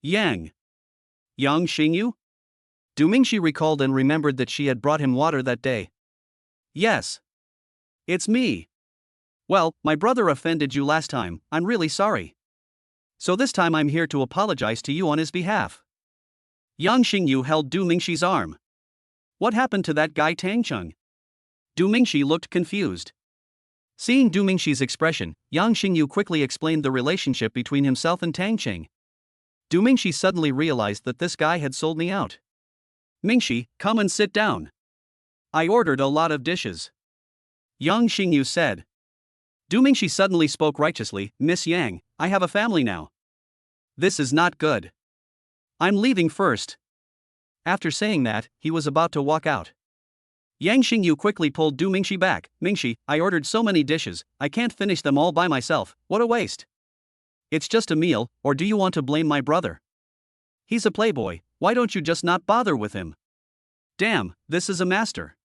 Yang Xingyu? Du Mingxi recalled and remembered that she had brought him water that day. Yes. It's me. Well, my brother offended you last time, I'm really sorry. So this time I'm here to apologize to you on his behalf. Yang Xingyu held Du Mingxi's arm. What happened to that guy Tang Cheng? Du Mingxi looked confused. Seeing Du Mingxi's expression, Yang Xingyu quickly explained the relationship between himself and Tang Cheng. Du Mingxi suddenly realized that this guy had sold me out. Mingxi, come and sit down. I ordered a lot of dishes. Yang Xingyu said. Du Mingxi suddenly spoke righteously, Miss Yang, I have a family now. This is not good. I'm leaving first. After saying that, he was about to walk out. Yang Xingyu quickly pulled Du Mingxi back. Mingxi, I ordered so many dishes, I can't finish them all by myself, what a waste. It's just a meal, or do you want to blame my brother? He's a playboy, why don't you just not bother with him? Damn, this is a master.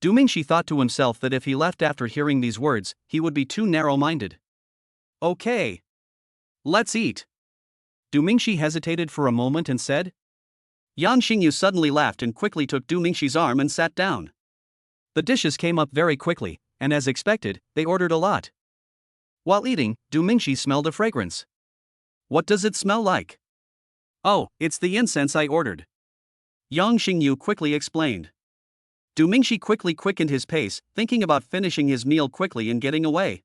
Du Mingxi thought to himself that if he left after hearing these words, he would be too narrow-minded. Okay. Let's eat. Du Mingxi hesitated for a moment and said. Yang Xingyu suddenly laughed and quickly took Du Mingxi's arm and sat down. The dishes came up very quickly, and as expected, they ordered a lot. While eating, Du Mingxi smelled a fragrance. What does it smell like? Oh, it's the incense I ordered. Yang Xingyu quickly explained. Du Mingxi quickly quickened his pace, thinking about finishing his meal quickly and getting away.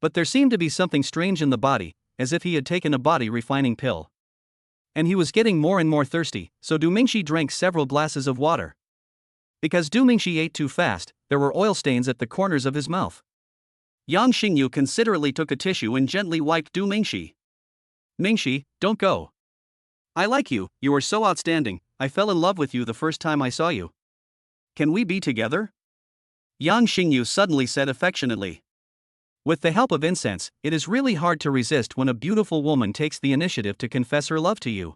But there seemed to be something strange in the body, as if he had taken a body refining pill. And he was getting more and more thirsty, so Du Mingxi drank several glasses of water. Because Du Mingxi ate too fast, there were oil stains at the corners of his mouth. Yang Xingyu considerately took a tissue and gently wiped Du Mingxi. Mingxi, don't go. I like you, you are so outstanding, I fell in love with you the first time I saw you. Can we be together? Yang Xingyu suddenly said affectionately. With the help of incense, it is really hard to resist when a beautiful woman takes the initiative to confess her love to you.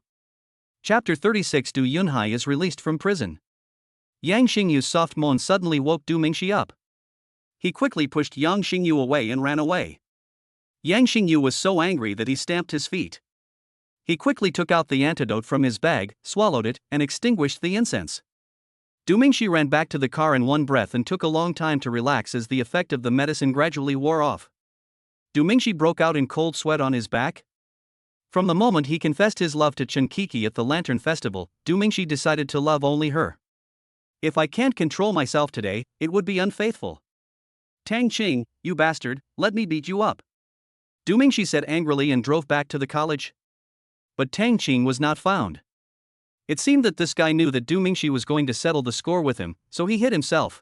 Chapter 36 Du Yunhai is released from prison. Yang Xingyu's soft moan suddenly woke Du Mingxi up. He quickly pushed Yang Xingyu away and ran away. Yang Xingyu was so angry that he stamped his feet. He quickly took out the antidote from his bag, swallowed it, and extinguished the incense. Du Mingxi ran back to the car in one breath and took a long time to relax as the effect of the medicine gradually wore off. Du Mingxi broke out in cold sweat on his back. From the moment he confessed his love to Chen Kiki at the Lantern Festival, Du Mingxi decided to love only her. If I can't control myself today, it would be unfaithful. Tang Qing, you bastard, let me beat you up. Du Mingxi said angrily and drove back to the college. But Tang Qing was not found. It seemed that this guy knew that Du Mingxi was going to settle the score with him, so he hid himself.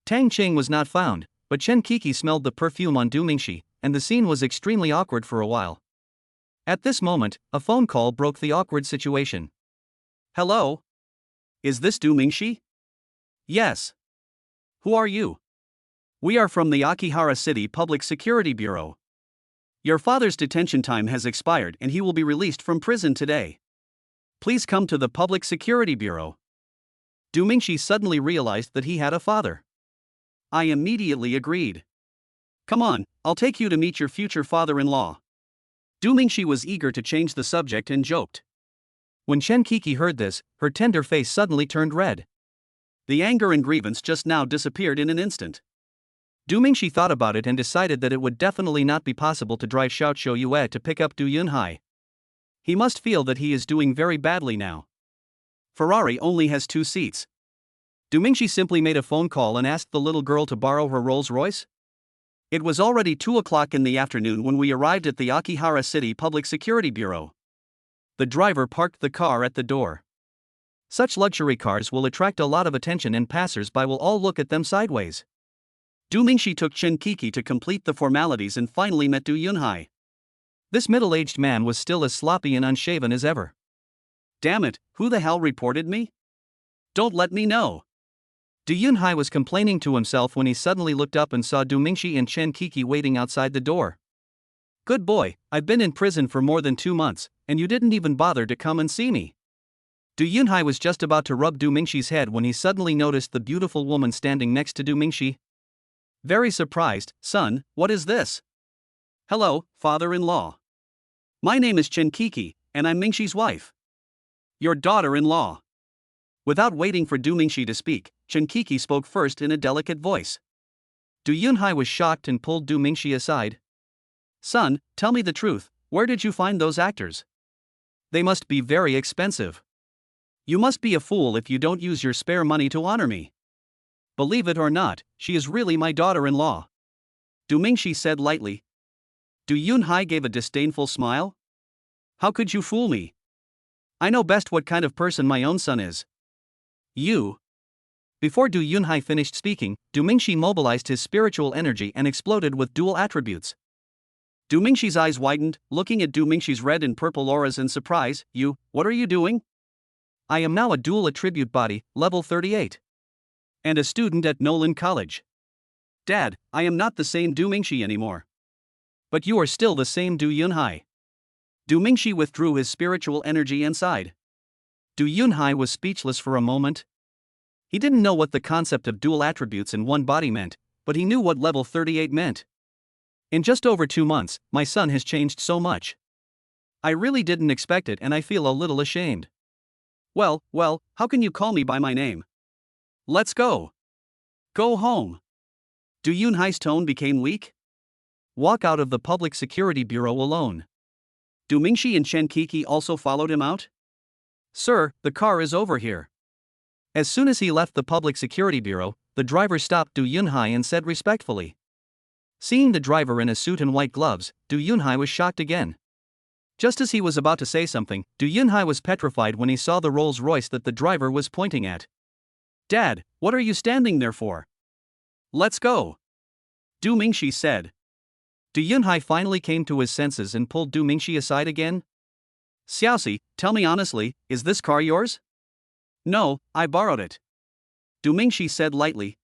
Tang Qing was not found, but Chen Kiki smelled the perfume on Du Mingxi, and the scene was extremely awkward for a while. At this moment, a phone call broke the awkward situation. Hello? Is this Du Mingxi? Yes. Who are you? We are from the Akihara City Public Security Bureau. Your father's detention time has expired and he will be released from prison today. Please come to the Public Security Bureau. Du Mingxi suddenly realized that he had a father. I immediately agreed. Come on, I'll take you to meet your future father-in-law. Du Mingxi was eager to change the subject and joked. When Chen Kiki heard this, her tender face suddenly turned red. The anger and grievance just now disappeared in an instant. Du Mingxi thought about it and decided that it would definitely not be possible to drive Xiao Yue to pick up Du Yunhai. He must feel that he is doing very badly now. Ferrari only has 2 seats. Du Mingxi simply made a phone call and asked the little girl to borrow her Rolls-Royce. It was already 2 o'clock in the afternoon when we arrived at the Akihara City Public Security Bureau. The driver parked the car at the door. Such luxury cars will attract a lot of attention and passers-by will all look at them sideways. Du Mingxi took Chen Kiki to complete the formalities and finally met Du Yunhai. This middle-aged man was still as sloppy and unshaven as ever. Damn it, who the hell reported me? Don't let me know. Du Yunhai was complaining to himself when he suddenly looked up and saw Du Mingxi and Chen Kiki waiting outside the door. Good boy, I've been in prison for more than 2 months, and you didn't even bother to come and see me. Du Yunhai was just about to rub Du Mingxi's head when he suddenly noticed the beautiful woman standing next to Du Mingxi. Very surprised, son, what is this? Hello, father-in-law. My name is Chen Kiki, and I'm Mingxi's wife. Your daughter-in-law. Without waiting for Du Mingxi to speak, Chen Kiki spoke first in a delicate voice. Du Yunhai was shocked and pulled Du Mingxi aside. Son, tell me the truth, where did you find those actors? They must be very expensive. You must be a fool if you don't use your spare money to honor me. Believe it or not, she is really my daughter-in-law. Du Mingxi said lightly. Du Yunhai gave a disdainful smile. How could you fool me? I know best what kind of person my own son is. You. Before Du Yunhai finished speaking, Du Mingxi mobilized his spiritual energy and exploded with dual attributes. Du Mingxi's eyes widened, looking at Du Mingxi's red and purple auras in surprise. You, what are you doing? I am now a dual attribute body, level 38. And a student at Nolan College. Dad, I am not the same Du Mingxi anymore. But you are still the same Du Yunhai. Du Mingxi withdrew his spiritual energy and sighed. Du Yunhai was speechless for a moment. He didn't know what the concept of dual attributes in one body meant, but he knew what level 38 meant. In just over 2 months, my son has changed so much. I really didn't expect it and I feel a little ashamed. Well, how can you call me by my name? Let's go. Go home. Du Yunhai's tone became weak. Walk out of the Public Security Bureau alone. Du Mingxi and Chen Kiki also followed him out. Sir, the car is over here. As soon as he left the Public Security Bureau, the driver stopped Du Yunhai and said respectfully. Seeing the driver in a suit and white gloves, Du Yunhai was shocked again. Just as he was about to say something, Du Yunhai was petrified when he saw the Rolls-Royce that the driver was pointing at. Dad, what are you standing there for? Let's go. Du Mingxi said. Du Yunhai finally came to his senses and pulled Du Mingxi aside again. Xiaoxi, tell me honestly, is this car yours? No, I borrowed it. Du Mingxi said lightly.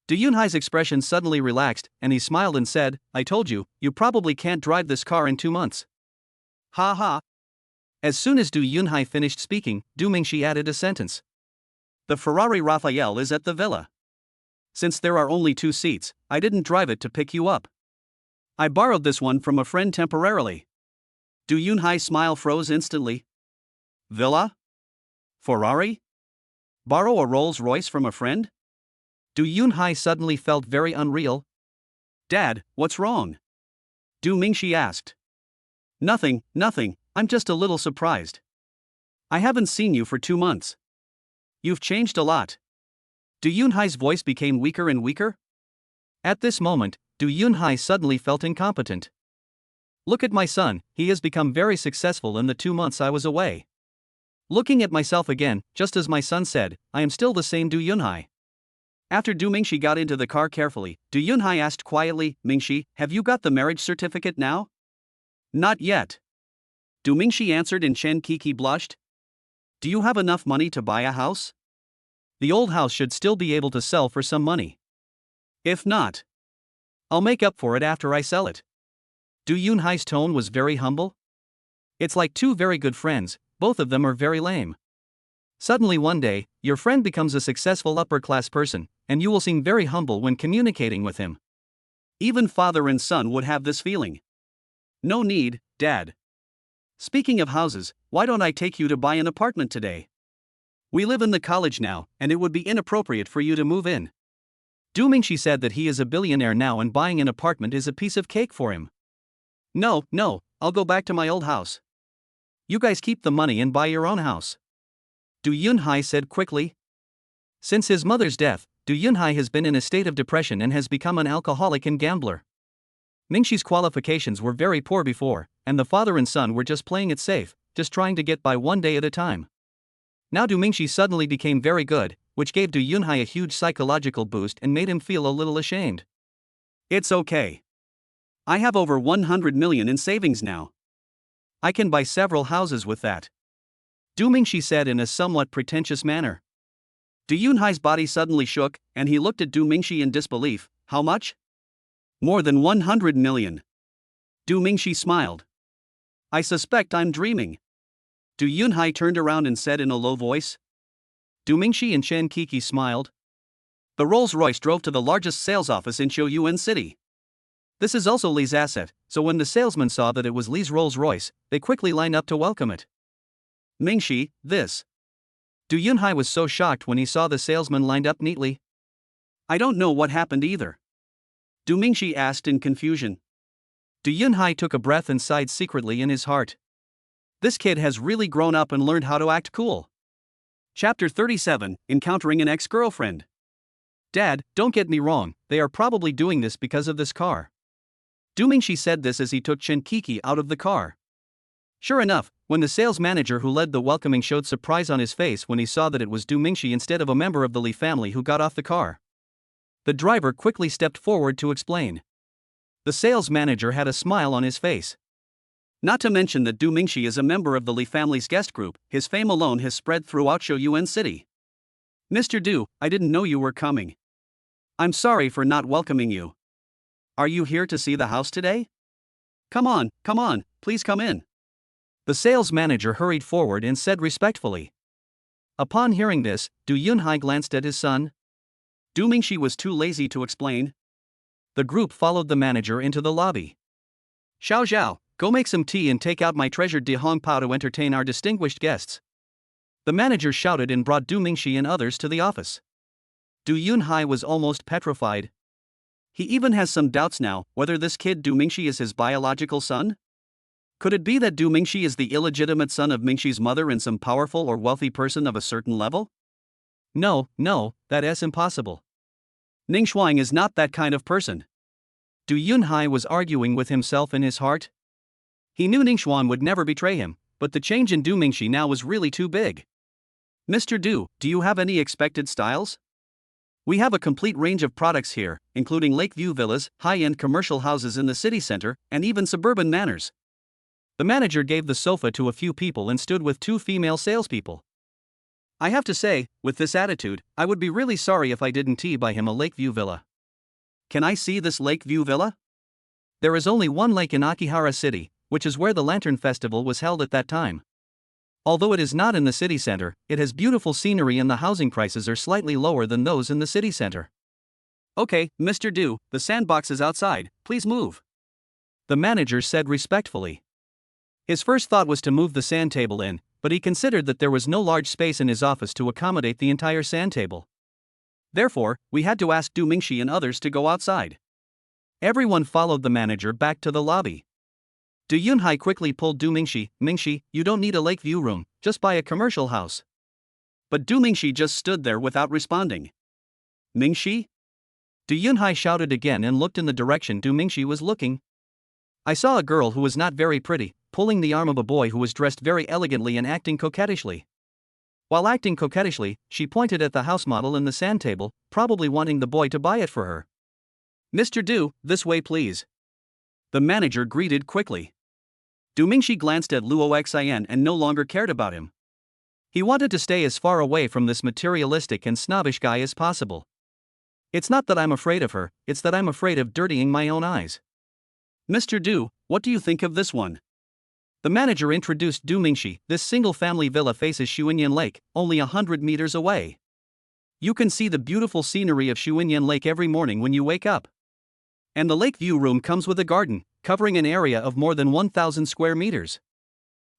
Du Yunhai's expression suddenly relaxed, and he smiled and said, I told you, you probably can't drive this car in 2 months. Ha ha. As soon as Du Yunhai finished speaking, Du Mingxi added a sentence. The Ferrari Raphael is at the villa. Since there are only 2 seats, I didn't drive it to pick you up. I borrowed this one from a friend temporarily. Du Yunhai's smile froze instantly. Villa? Ferrari? Borrow a Rolls-Royce from a friend? Du Yunhai suddenly felt very unreal. Dad, what's wrong? Du Mingxi asked. Nothing, I'm just a little surprised. I haven't seen you for 2 months. You've changed a lot. Du Yunhai's voice became weaker and weaker. At this moment, Du Yunhai suddenly felt incompetent. Look at my son, he has become very successful in the 2 months I was away. Looking at myself again, just as my son said, I am still the same Du Yunhai. After Du Mingxi got into the car carefully, Du Yunhai asked quietly, Mingxi, have you got the marriage certificate now? Not yet. Du Mingxi answered and Chen Kiki blushed. Do you have enough money to buy a house? The old house should still be able to sell for some money. If not, I'll make up for it after I sell it. Du Yunhai's tone was very humble. It's like 2 very good friends, both of them are very lame. Suddenly one day, your friend becomes a successful upper-class person, and you will seem very humble when communicating with him. Even father and son would have this feeling. No need, Dad. Speaking of houses, why don't I take you to buy an apartment today? We live in the college now, and it would be inappropriate for you to move in. Du Mingxi said that he is a billionaire now and buying an apartment is a piece of cake for him. No, I'll go back to my old house. You guys keep the money and buy your own house. Du Yunhai said quickly. Since his mother's death, Du Yunhai has been in a state of depression and has become an alcoholic and gambler. Mingxi's qualifications were very poor before, and the father and son were just playing it safe, just trying to get by one day at a time. Now Du Mingxi suddenly became very good, which gave Du Yunhai a huge psychological boost and made him feel a little ashamed. It's okay. I have over 100 million in savings now. I can buy several houses with that. Du Mingxi said in a somewhat pretentious manner. Du Yunhai's body suddenly shook, and he looked at Du Mingxi in disbelief. How much? More than 100 million. Du Mingxi smiled. I suspect I'm dreaming. Du Yunhai turned around and said in a low voice. Du Mingxi and Chen Kiki smiled. The Rolls-Royce drove to the largest sales office in Choyuan City. This is also Li's asset, so when the salesman saw that it was Li's Rolls-Royce, they quickly lined up to welcome it. Mingxi, this. Du Yunhai was so shocked when he saw the salesman lined up neatly. I don't know what happened either. Du Mingxi asked in confusion. Du Yunhai took a breath and sighed secretly in his heart. This kid has really grown up and learned how to act cool. Chapter 37, Encountering an Ex-Girlfriend. Dad, don't get me wrong, they are probably doing this because of this car. Du Mingxi said this as he took Chen Kiki out of the car. Sure enough, when the sales manager who led the welcoming showed surprise on his face when he saw that it was Du Mingxi instead of a member of the Li family who got off the car. The driver quickly stepped forward to explain. The sales manager had a smile on his face. Not to mention that Du Mingxi is a member of the Li family's guest group, his fame alone has spread throughout Shouyuan City. Mr. Du, I didn't know you were coming. I'm sorry for not welcoming you. Are you here to see the house today? Come on, please come in. The sales manager hurried forward and said respectfully. Upon hearing this, Du Yunhai glanced at his son. Du Mingxi was too lazy to explain. The group followed the manager into the lobby. Xiao Zhao, go make some tea and take out my treasured De Hong Pao to entertain our distinguished guests. The manager shouted and brought Du Mingxi and others to the office. Du Yunhai was almost petrified. He even has some doubts now whether this kid Du Mingxi is his biological son? Could it be that Du Mingxi is the illegitimate son of Mingxi's mother and some powerful or wealthy person of a certain level? No, that is impossible. Ning Shuang is not that kind of person. Du Yunhai was arguing with himself in his heart. He knew Ning Shuang would never betray him, but the change in Du Mingxi now was really too big. Mr. Du, do you have any expected styles? We have a complete range of products here, including Lakeview villas, high-end commercial houses in the city center, and even suburban manors. The manager gave the sofa to a few people and stood with two female salespeople. I have to say, with this attitude, I would be really sorry if I didn't buy him a Lakeview villa. Can I see this Lakeview villa? There is only one lake in Akihara City, which is where the Lantern Festival was held at that time. Although it is not in the city center, it has beautiful scenery and the housing prices are slightly lower than those in the city center. Okay, Mr. Du, the sandbox is outside, please move. The manager said respectfully. His first thought was to move the sand table in, but he considered that there was no large space in his office to accommodate the entire sand table. Therefore, we had to ask Du Mingxi and others to go outside. Everyone followed the manager back to the lobby. Du Yunhai quickly pulled Du Mingxi. Mingxi, you don't need a Lakeview room, just buy a commercial house. But Du Mingxi just stood there without responding. Mingxi? Du Yunhai shouted again and looked in the direction Du Mingxi was looking. I saw a girl who was not very pretty, pulling the arm of a boy who was dressed very elegantly and acting coquettishly. While acting coquettishly, she pointed at the house model in the sand table, probably wanting the boy to buy it for her. Mr. Du, this way please. The manager greeted quickly. Du Mingxi glanced at Luo Xian and no longer cared about him. He wanted to stay as far away from this materialistic and snobbish guy as possible. It's not that I'm afraid of her, it's that I'm afraid of dirtying my own eyes. Mr. Du, what do you think of this one? The manager introduced Du Mingxi. This single-family villa faces Shuinyan Lake, only 100 meters away. You can see the beautiful scenery of Shuinyan Lake every morning when you wake up. And the Lakeview room comes with a garden, covering an area of more than 1,000 square meters.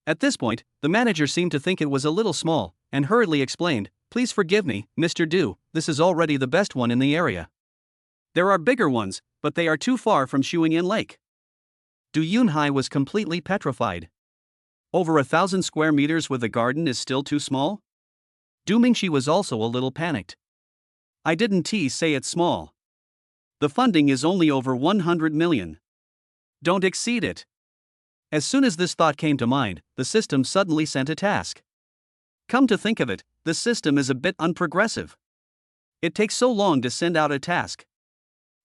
At this point, the manager seemed to think it was a little small, and hurriedly explained, please forgive me, Mr. Du, this is already the best one in the area. There are bigger ones, but they are too far from Shuinyan Lake. Du Yunhai was completely petrified. Over 1,000 square meters with a garden is still too small? Du Mingxi was also a little panicked. I didn't say it's small. The funding is only over 100 million. Don't exceed it. As soon as this thought came to mind, the system suddenly sent a task. Come to think of it, the system is a bit unprogressive. It takes so long to send out a task.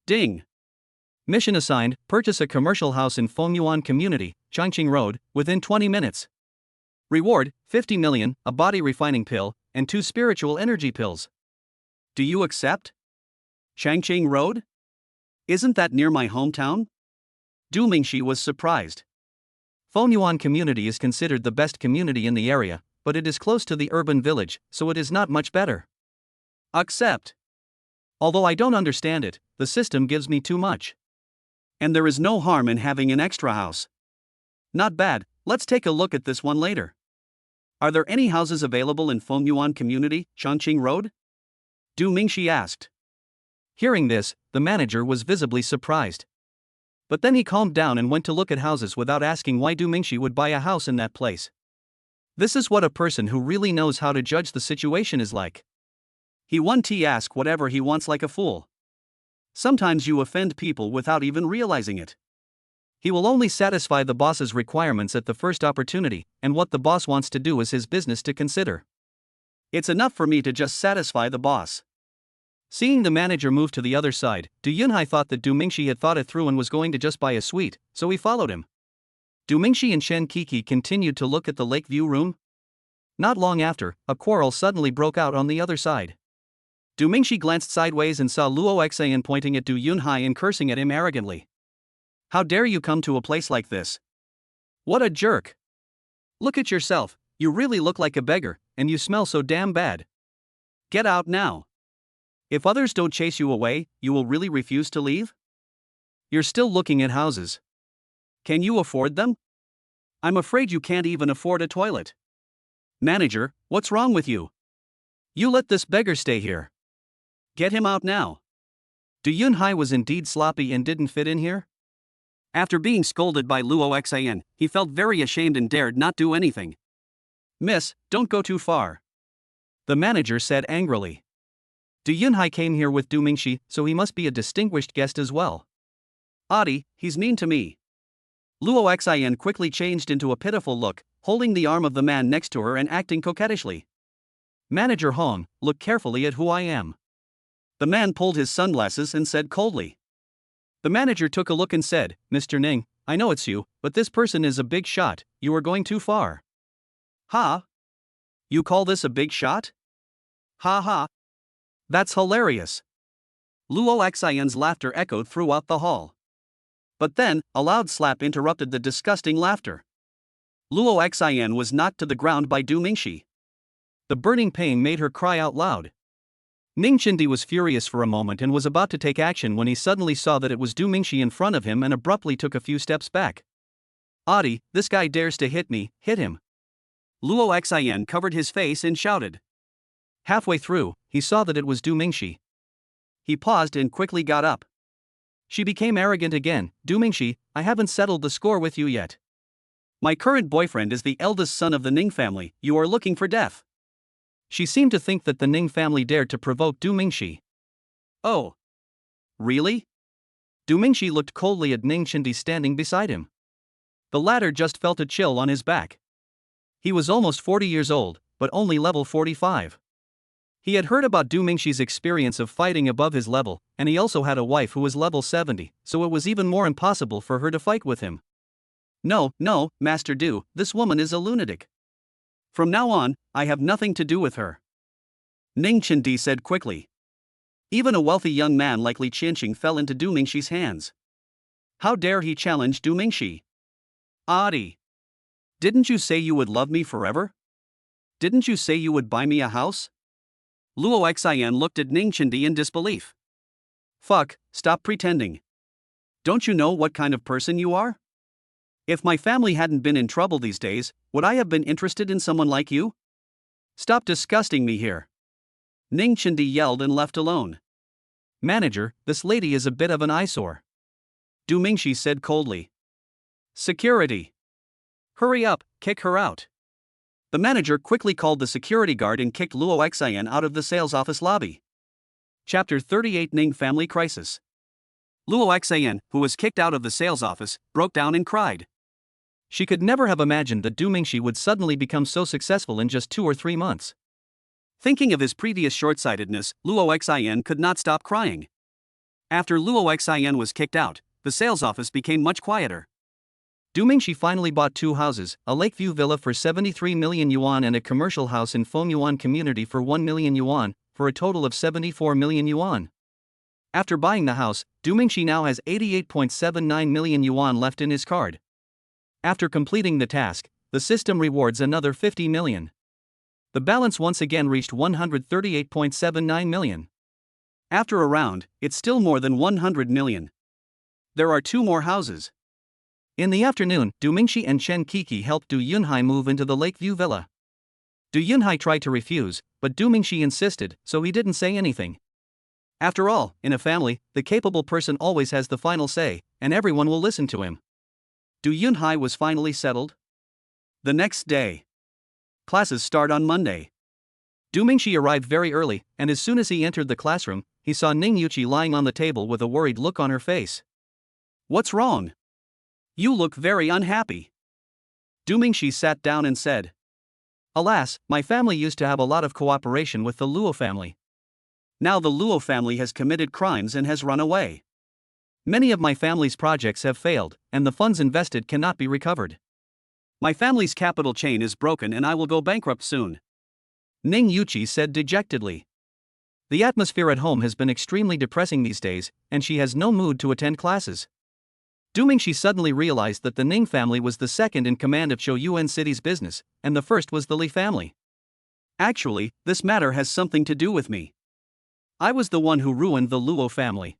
Ding. Mission assigned, purchase a commercial house in Fengyuan Community, Changqing Road, within 20 minutes. Reward, 50 million, a body refining pill, and 2 spiritual energy pills. Do you accept? Changqing Road? Isn't that near my hometown? Du Mingxi was surprised. Fengyuan Community is considered the best community in the area, but it is close to the urban village, so it is not much better. Accept. Although I don't understand it, the system gives me too much. And there is no harm in having an extra house. Not bad, let's take a look at this one later. Are there any houses available in Fengyuan Community, Changqing Road? Du Mingxi asked. Hearing this, the manager was visibly surprised. But then he calmed down and went to look at houses without asking why Du Mingxi would buy a house in that place. This is what a person who really knows how to judge the situation is like. He 1T ask whatever he wants like a fool. Sometimes you offend people without even realizing it. He will only satisfy the boss's requirements at the first opportunity, and what the boss wants to do is his business to consider. It's enough for me to just satisfy the boss. Seeing the manager move to the other side, Du Yunhai thought that Du Mingxi had thought it through and was going to just buy a suite, so he followed him. Du Mingxi and Chen Kiki continued to look at the Lakeview room. Not long after, a quarrel suddenly broke out on the other side. Du Mingxi glanced sideways and saw Luo Xian pointing at Du Yunhai and cursing at him arrogantly. How dare you come to a place like this? What a jerk! Look at yourself, you really look like a beggar, and you smell so damn bad. Get out now. If others don't chase you away, you will really refuse to leave? You're still looking at houses. Can you afford them? I'm afraid you can't even afford a toilet. Manager, what's wrong with you? You let this beggar stay here. Get him out now. Du Yunhai was indeed sloppy and didn't fit in here. After being scolded by Luo Xian, he felt very ashamed and dared not do anything. Miss, don't go too far. The manager said angrily. Du Yunhai came here with Du Mingxi, so he must be a distinguished guest as well. Adi, he's mean to me. Luo Xian quickly changed into a pitiful look, holding the arm of the man next to her and acting coquettishly. Manager Hong, look carefully at who I am. The man pulled his sunglasses and said coldly. The manager took a look and said, Mr. Ning, I know it's you, but this person is a big shot, you are going too far. Ha? You call this a big shot? Ha ha. That's hilarious. Luo Xian's laughter echoed throughout the hall. But then, a loud slap interrupted the disgusting laughter. Luo Xian was knocked to the ground by Du Mingxi. The burning pain made her cry out loud. Ning Chindi was furious for a moment and was about to take action when he suddenly saw that it was Du Mingxi in front of him and abruptly took a few steps back. Adi, this guy dares to hit me, hit him. Luo Xian covered his face and shouted. Halfway through, he saw that it was Du Mingxi. He paused and quickly got up. She became arrogant again. Du Mingxi, I haven't settled the score with you yet. My current boyfriend is the eldest son of the Ning family, you are looking for death. She seemed to think that the Ning family dared to provoke Du Mingxi. Oh. Really? Du Mingxi looked coldly at Ning Chindi standing beside him. The latter just felt a chill on his back. He was almost 40 years old, but only level 45. He had heard about Du Mingxi's experience of fighting above his level, and he also had a wife who was level 70, so it was even more impossible for her to fight with him. No, Master Du, this woman is a lunatic. From now on, I have nothing to do with her. Ning Chindi said quickly. Even a wealthy young man like Li Qianqing fell into Du Mingxi's hands. How dare he challenge Du Mingxi? Adi. Didn't you say you would love me forever? Didn't you say you would buy me a house? Luo Xian looked at Ning Chindi in disbelief. Fuck, stop pretending. Don't you know what kind of person you are? If my family hadn't been in trouble these days, would I have been interested in someone like you? Stop disgusting me here. Ning Chindi yelled and left alone. Manager, this lady is a bit of an eyesore. Du Mingxi said coldly. Security. Hurry up, kick her out. The manager quickly called the security guard and kicked Luo Xian out of the sales office lobby. Chapter 38 Ning Family Crisis. Luo Xian, who was kicked out of the sales office, broke down and cried. She could never have imagined that Du Mingxi would suddenly become so successful in just 2 or 3 months. Thinking of his previous short-sightedness, Luo Xian could not stop crying. After Luo Xian was kicked out, the sales office became much quieter. Du Mingxi finally bought 2 houses, a Lakeview villa for 73 million yuan and a commercial house in Fengyuan community for 1 million yuan, for a total of 74 million yuan. After buying the house, Du Mingxi now has 88.79 million yuan left in his card. After completing the task, the system rewards another 50 million. The balance once again reached 138.79 million. After a round, it's still more than 100 million. There are 2 more houses. In the afternoon, Du Mingxi and Chen Kiki helped Du Yunhai move into the Lakeview villa. Du Yunhai tried to refuse, but Du Mingxi insisted, so he didn't say anything. After all, in a family, the capable person always has the final say, and everyone will listen to him. Du Yunhai was finally settled. The next day. Classes start on Monday. Du Mingxi arrived very early, and as soon as he entered the classroom, he saw Ning Yuqi lying on the table with a worried look on her face. What's wrong? You look very unhappy. Du Mingxi sat down and said, Alas, my family used to have a lot of cooperation with the Luo family. Now the Luo family has committed crimes and has run away. Many of my family's projects have failed, and the funds invested cannot be recovered. My family's capital chain is broken and I will go bankrupt soon. Ning Yuqi said dejectedly. The atmosphere at home has been extremely depressing these days, and she has no mood to attend classes. Du Mingxi suddenly realized that the Ning family was the second in command of Chouyuan City's business, and the first was the Li family. Actually, this matter has something to do with me. I was the one who ruined the Luo family.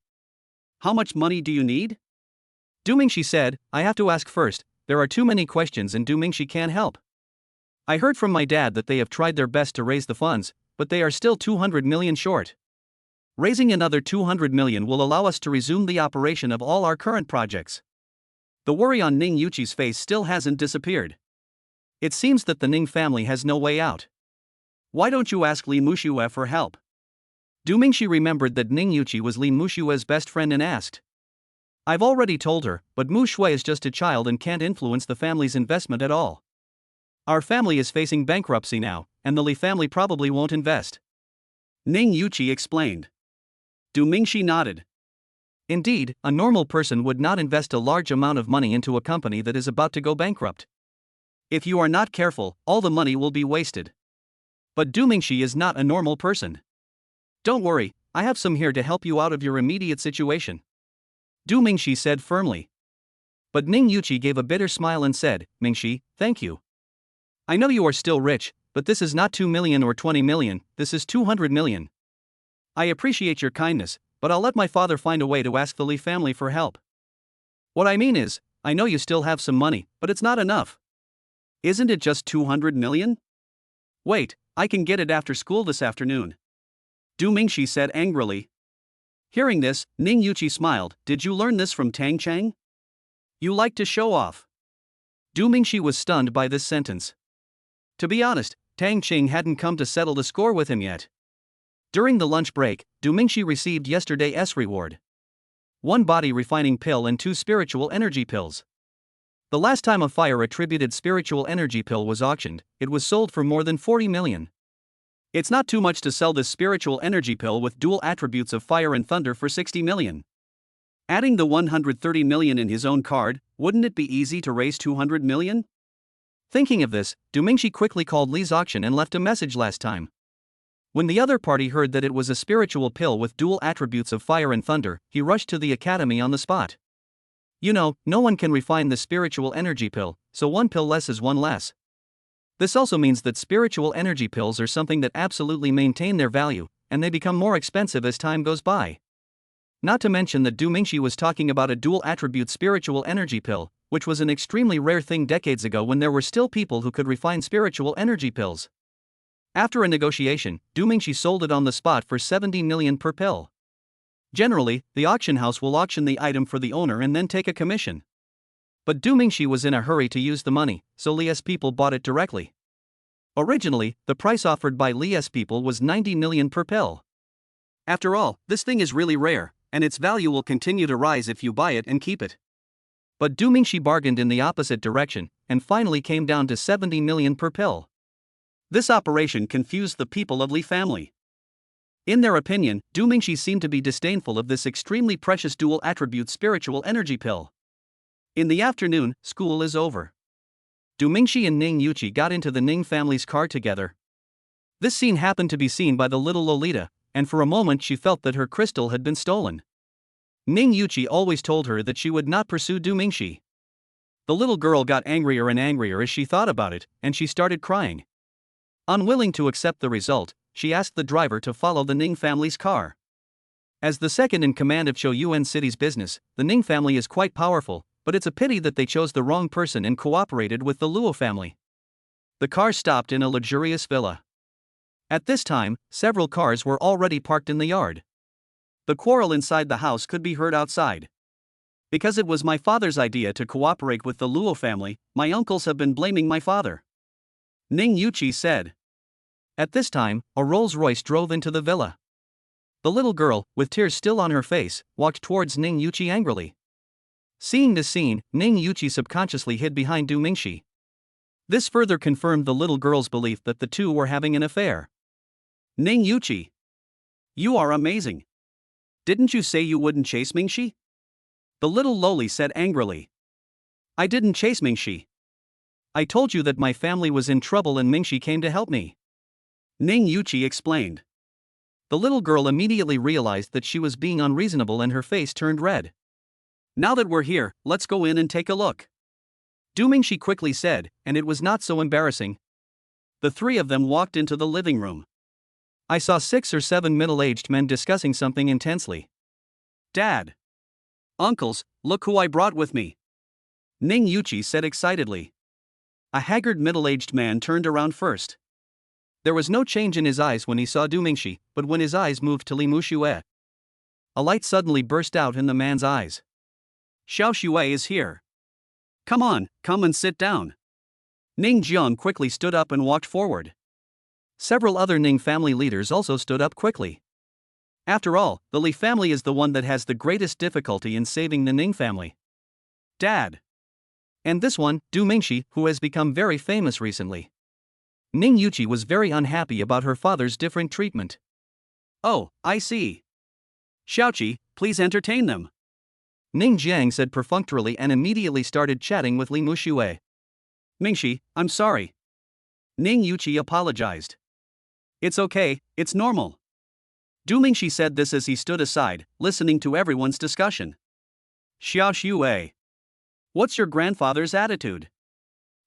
How much money do you need? Du Mingxi said, I have to ask first, there are too many questions and Du Mingxi can't help. I heard from my dad that they have tried their best to raise the funds, but they are still 200 million short. Raising another 200 million will allow us to resume the operation of all our current projects. The worry on Ning Yuqi's face still hasn't disappeared. It seems that the Ning family has no way out. Why don't you ask Li Muxue for help? Du Mingxi remembered that Ning Yuqi was Li Muxue's best friend and asked. I've already told her, but Mu Shui is just a child and can't influence the family's investment at all. Our family is facing bankruptcy now, and the Li family probably won't invest. Ning Yuqi explained. Du Mingxi nodded. Indeed, a normal person would not invest a large amount of money into a company that is about to go bankrupt. If you are not careful, all the money will be wasted. But Du Mingxi is not a normal person. Don't worry, I have some here to help you out of your immediate situation. Du Mingxi said firmly. But Ning Yuqi gave a bitter smile and said, Mingxi, thank you. I know you are still rich, but this is not 2 million or 20 million, this is 200 million. I appreciate your kindness, but I'll let my father find a way to ask the Li family for help. What I mean is, I know you still have some money, but it's not enough. Isn't it just 200 million? Wait, I can get it after school this afternoon. Du Mingxi said angrily. Hearing this, Ning Yuqi smiled. Did you learn this from Tang Cheng? You like to show off. Du Mingxi was stunned by this sentence. To be honest, Tang Cheng hadn't come to settle the score with him yet. During the lunch break, Du Mingxi received yesterday's reward. 1 body refining pill and 2 spiritual energy pills. The last time a fire-attributed spiritual energy pill was auctioned, it was sold for more than 40 million. It's not too much to sell this spiritual energy pill with dual attributes of fire and thunder for 60 million. Adding the 130 million in his own card, wouldn't it be easy to raise 200 million? Thinking of this, Du Mingxi quickly called Li's auction and left a message last time. When the other party heard that it was a spiritual pill with dual attributes of fire and thunder, he rushed to the academy on the spot. You know, no one can refine the spiritual energy pill, so 1 pill less is 1 less. This also means that spiritual energy pills are something that absolutely maintain their value, and they become more expensive as time goes by. Not to mention that Du Mingxi was talking about a dual attribute spiritual energy pill, which was an extremely rare thing decades ago when there were still people who could refine spiritual energy pills. After a negotiation, Du Mingxi sold it on the spot for 70 million per pill. Generally, the auction house will auction the item for the owner and then take a commission. But Du Mingxi was in a hurry to use the money, so Li's people bought it directly. Originally, the price offered by Li's people was 90 million per pill. After all, this thing is really rare, and its value will continue to rise if you buy it and keep it. But Du Mingxi bargained in the opposite direction, and finally came down to 70 million per pill. This operation confused the people of Li family. In their opinion, Du Mingxi seemed to be disdainful of this extremely precious dual attribute spiritual energy pill. In the afternoon, school is over. Du Mingxi and Ning Yuqi got into the Ning family's car together. This scene happened to be seen by the little Lolita, and for a moment she felt that her crystal had been stolen. Ning Yuqi always told her that she would not pursue Du Mingxi. The little girl got angrier and angrier as she thought about it, and she started crying. Unwilling to accept the result, she asked the driver to follow the Ning family's car. As the second in command of Chouyuan City's business, the Ning family is quite powerful, but it's a pity that they chose the wrong person and cooperated with the Luo family. The car stopped in a luxurious villa. At this time, several cars were already parked in the yard. The quarrel inside the house could be heard outside. Because it was my father's idea to cooperate with the Luo family, my uncles have been blaming my father. Ning Yuqi said. At this time, a Rolls-Royce drove into the villa. The little girl, with tears still on her face, walked towards Ning Yuqi angrily. Seeing this scene, Ning Yuqi subconsciously hid behind Du Mingxi. This further confirmed the little girl's belief that the two were having an affair. Ning Yuqi. You are amazing. Didn't you say you wouldn't chase Mingxi? The little loli said angrily. I didn't chase Mingxi. I told you that my family was in trouble and Mingxi came to help me. Ning Yuqi explained. The little girl immediately realized that she was being unreasonable and her face turned red. Now that we're here, let's go in and take a look. Du Mingxi quickly said, and it was not so embarrassing. The three of them walked into the living room. I saw 6 or 7 middle-aged men discussing something intensely. Dad! Uncles, look who I brought with me! Ning Yuqi said excitedly. A haggard middle-aged man turned around first. There was no change in his eyes when he saw Du Mingxi, but when his eyes moved to Li Muxue, a light suddenly burst out in the man's eyes. Xiao Xue is here. Come on, come and sit down. Ning Jiang quickly stood up and walked forward. Several other Ning family leaders also stood up quickly. After all, the Li family is the one that has the greatest difficulty in saving the Ning family. Dad. And this one, Du Mingxi, who has become very famous recently. Ning Yuqi was very unhappy about her father's different treatment. Oh, I see. Xiaoqi, please entertain them. Ning Jiang said perfunctorily and immediately started chatting with Li Muxue. Mingxi, I'm sorry. Ning Yuqi apologized. It's okay, it's normal. Du Mingxi said this as he stood aside, listening to everyone's discussion. Xiao Xue. What's your grandfather's attitude?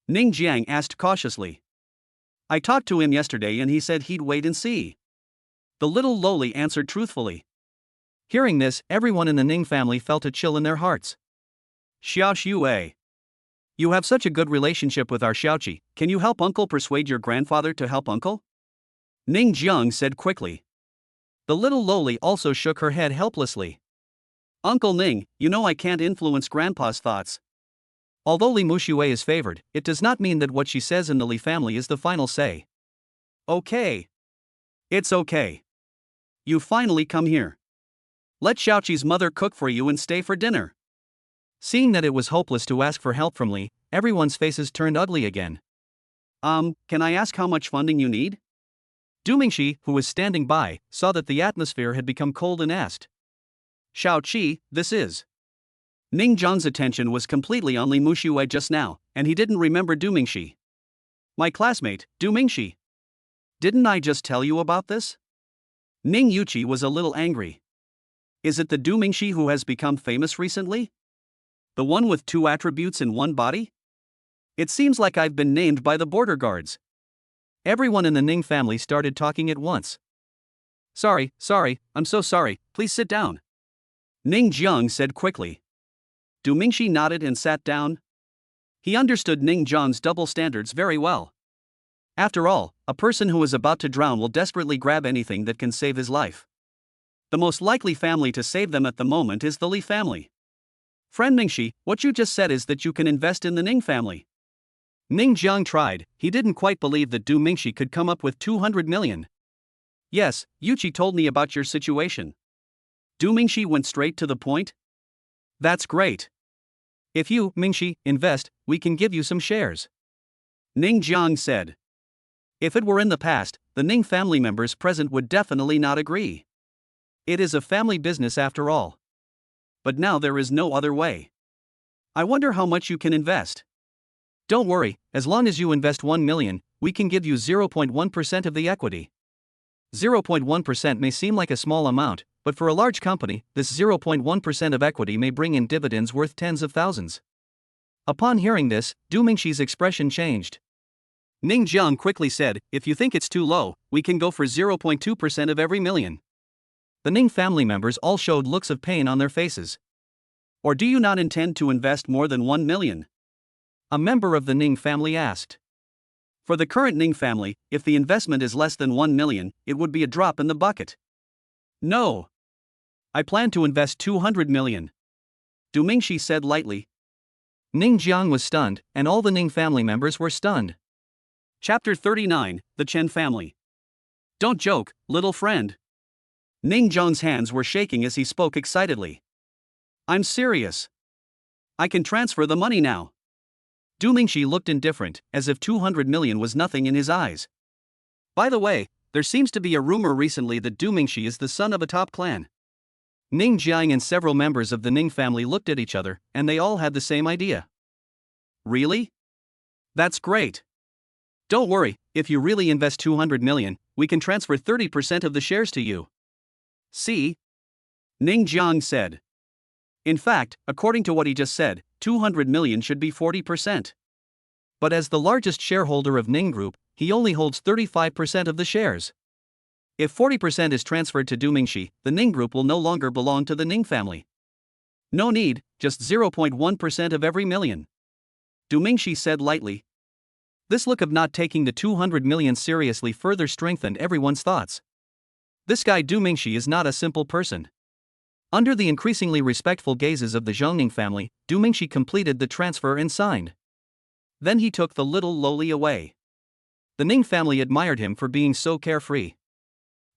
Ning Jiang asked cautiously. I talked to him yesterday and he said he'd wait and see. The little loli answered truthfully. Hearing this, everyone in the Ning family felt a chill in their hearts. Xiao Xue. You have such a good relationship with our Xiaoqi, can you help uncle persuade your grandfather to help uncle? Ning Jiang said quickly. The little loli also shook her head helplessly. Uncle Ning, you know I can't influence grandpa's thoughts. Although Li Muxue is favored, it does not mean that what she says in the Li family is the final say. Okay. It's okay. You finally come here. Let Xiaoqi's mother cook for you and stay for dinner. Seeing that it was hopeless to ask for help from Li, everyone's faces turned ugly again. Can I ask how much funding you need? Du Mingxi, who was standing by, saw that the atmosphere had become cold and asked. Xiaoqi, this is. Ning Jiang's attention was completely on Li Muxue just now, and he didn't remember Du Mingxi. My classmate, Du Mingxi. Didn't I just tell you about this? Ning Yuqi was a little angry. Is it the Du Mingxi who has become famous recently? The one with 2 attributes in one body? It seems like I've been named by the border guards. Everyone in the Ning family started talking at once. Sorry, I'm so sorry, please sit down. Ning Jiang said quickly. Du Mingxi nodded and sat down. He understood Ning Jiang's double standards very well. After all, a person who is about to drown will desperately grab anything that can save his life. The most likely family to save them at the moment is the Li family. Friend Mingxi, what you just said is that you can invest in the Ning family. Ning Jiang tried, he didn't quite believe that Du Mingxi could come up with 200 million. Yes, Yuqi told me about your situation. Du Mingxi went straight to the point. That's great. If you, Mingxi, invest, we can give you some shares. Ning Jiang said. If it were in the past, the Ning family members present would definitely not agree. It is a family business after all. But now there is no other way. I wonder how much you can invest. Don't worry, as long as you invest 1 million, we can give you 0.1% of the equity. 0.1% may seem like a small amount, but for a large company, this 0.1% of equity may bring in dividends worth tens of thousands. Upon hearing this, Du Mingxi's expression changed. Ning Jiang quickly said, if you think it's too low, we can go for 0.2% of every million. The Ning family members all showed looks of pain on their faces. Or do you not intend to invest more than 1 million? A member of the Ning family asked. For the current Ning family, if the investment is less than 1 million, it would be a drop in the bucket. No. I plan to invest 200 million. Du Mingxi said lightly. Ning Jiang was stunned, and all the Ning family members were stunned. Chapter 39, The Chen Family. Don't joke, little friend. Ning Jiang's hands were shaking as he spoke excitedly. I'm serious. I can transfer the money now. Du Mingxi looked indifferent, as if 200 million was nothing in his eyes. By the way, there seems to be a rumor recently that Du Mingxi is the son of a top clan. Ning Jiang and several members of the Ning family looked at each other, and they all had the same idea. Really? That's great. Don't worry, if you really invest 200 million, we can transfer 30% of the shares to you. See? Ning Jiang said. In fact, according to what he just said, 200 million should be 40%. But as the largest shareholder of Ning Group, he only holds 35% of the shares. If 40% is transferred to Du Mingxi, the Ning Group will no longer belong to the Ning family. No need, just 0.1% of every million. Du Mingxi said lightly. This look of not taking the 200 million seriously further strengthened everyone's thoughts. This guy Du Mingxi is not a simple person. Under the increasingly respectful gazes of the Zhongning family, Du Mingxi completed the transfer and signed. Then he took the little lowly away. The Ning family admired him for being so carefree.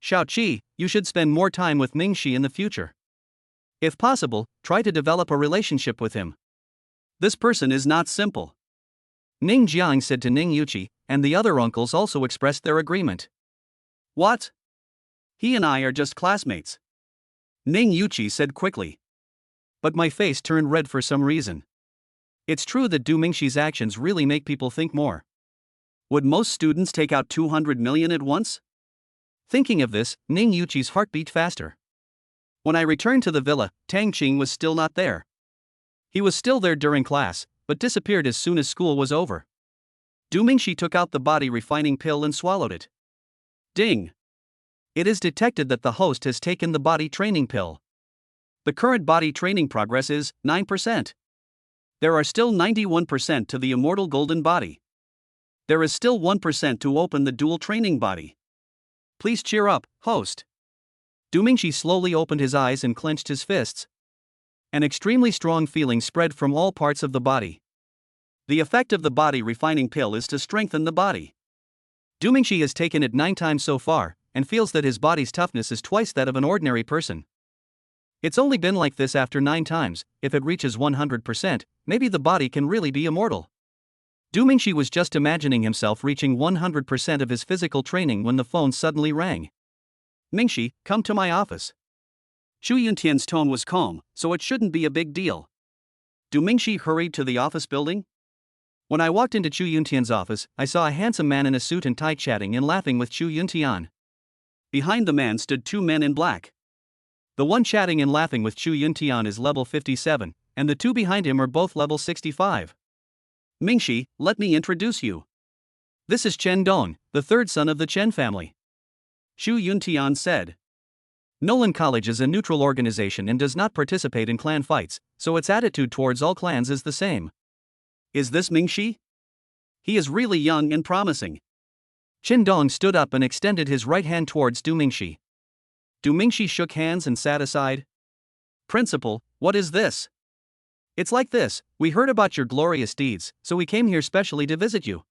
Xiao Qi, you should spend more time with Mingxi in the future. If possible, try to develop a relationship with him. This person is not simple. Ning Jiang said to Ning Yuqi, and the other uncles also expressed their agreement. What? He and I are just classmates. Ning Yuqi said quickly. But my face turned red for some reason. It's true that Du Mingxi's actions really make people think more. Would most students take out 200 million at once? Thinking of this, Ning Yuqi's heart beat faster. When I returned to the villa, Tang Qing was still not there. He was still there during class, but disappeared as soon as school was over. Du Mingxi took out the body refining pill and swallowed it. Ding! It is detected that the host has taken the body training pill. The current body training progress is 9%. There are still 91% to the immortal golden body. There is still 1% to open the dual training body. Please cheer up, host. Du Mingxi slowly opened his eyes and clenched his fists. An extremely strong feeling spread from all parts of the body. The effect of the body refining pill is to strengthen the body. Du Mingxi has taken it 9 times so far, and feels that his body's toughness is twice that of an ordinary person. It's only been like this after 9 times, if it reaches 100%, maybe the body can really be immortal. Du Mingxi was just imagining himself reaching 100% of his physical training when the phone suddenly rang. Mingxi, come to my office. Xu Yuntian's tone was calm, so it shouldn't be a big deal. Du Mingxi hurried to the office building. When I walked into Xu Yuntian's office, I saw a handsome man in a suit and tie chatting and laughing with Xu Yuntian. Behind the man stood 2 men in black. The one chatting and laughing with Xu Yuntian is level 57, and the 2 behind him are both level 65. Mingxi, let me introduce you. This is Chen Dong, the 3rd son of the Chen family. Xu Yuntian said. Nolan College is a neutral organization and does not participate in clan fights, so its attitude towards all clans is the same. Is this Mingxi? He is really young and promising. Chen Dong stood up and extended his right hand towards Du Mingxi. Du Mingxi shook hands and sat aside. Principal, what is this? It's like this, we heard about your glorious deeds, so we came here specially to visit you.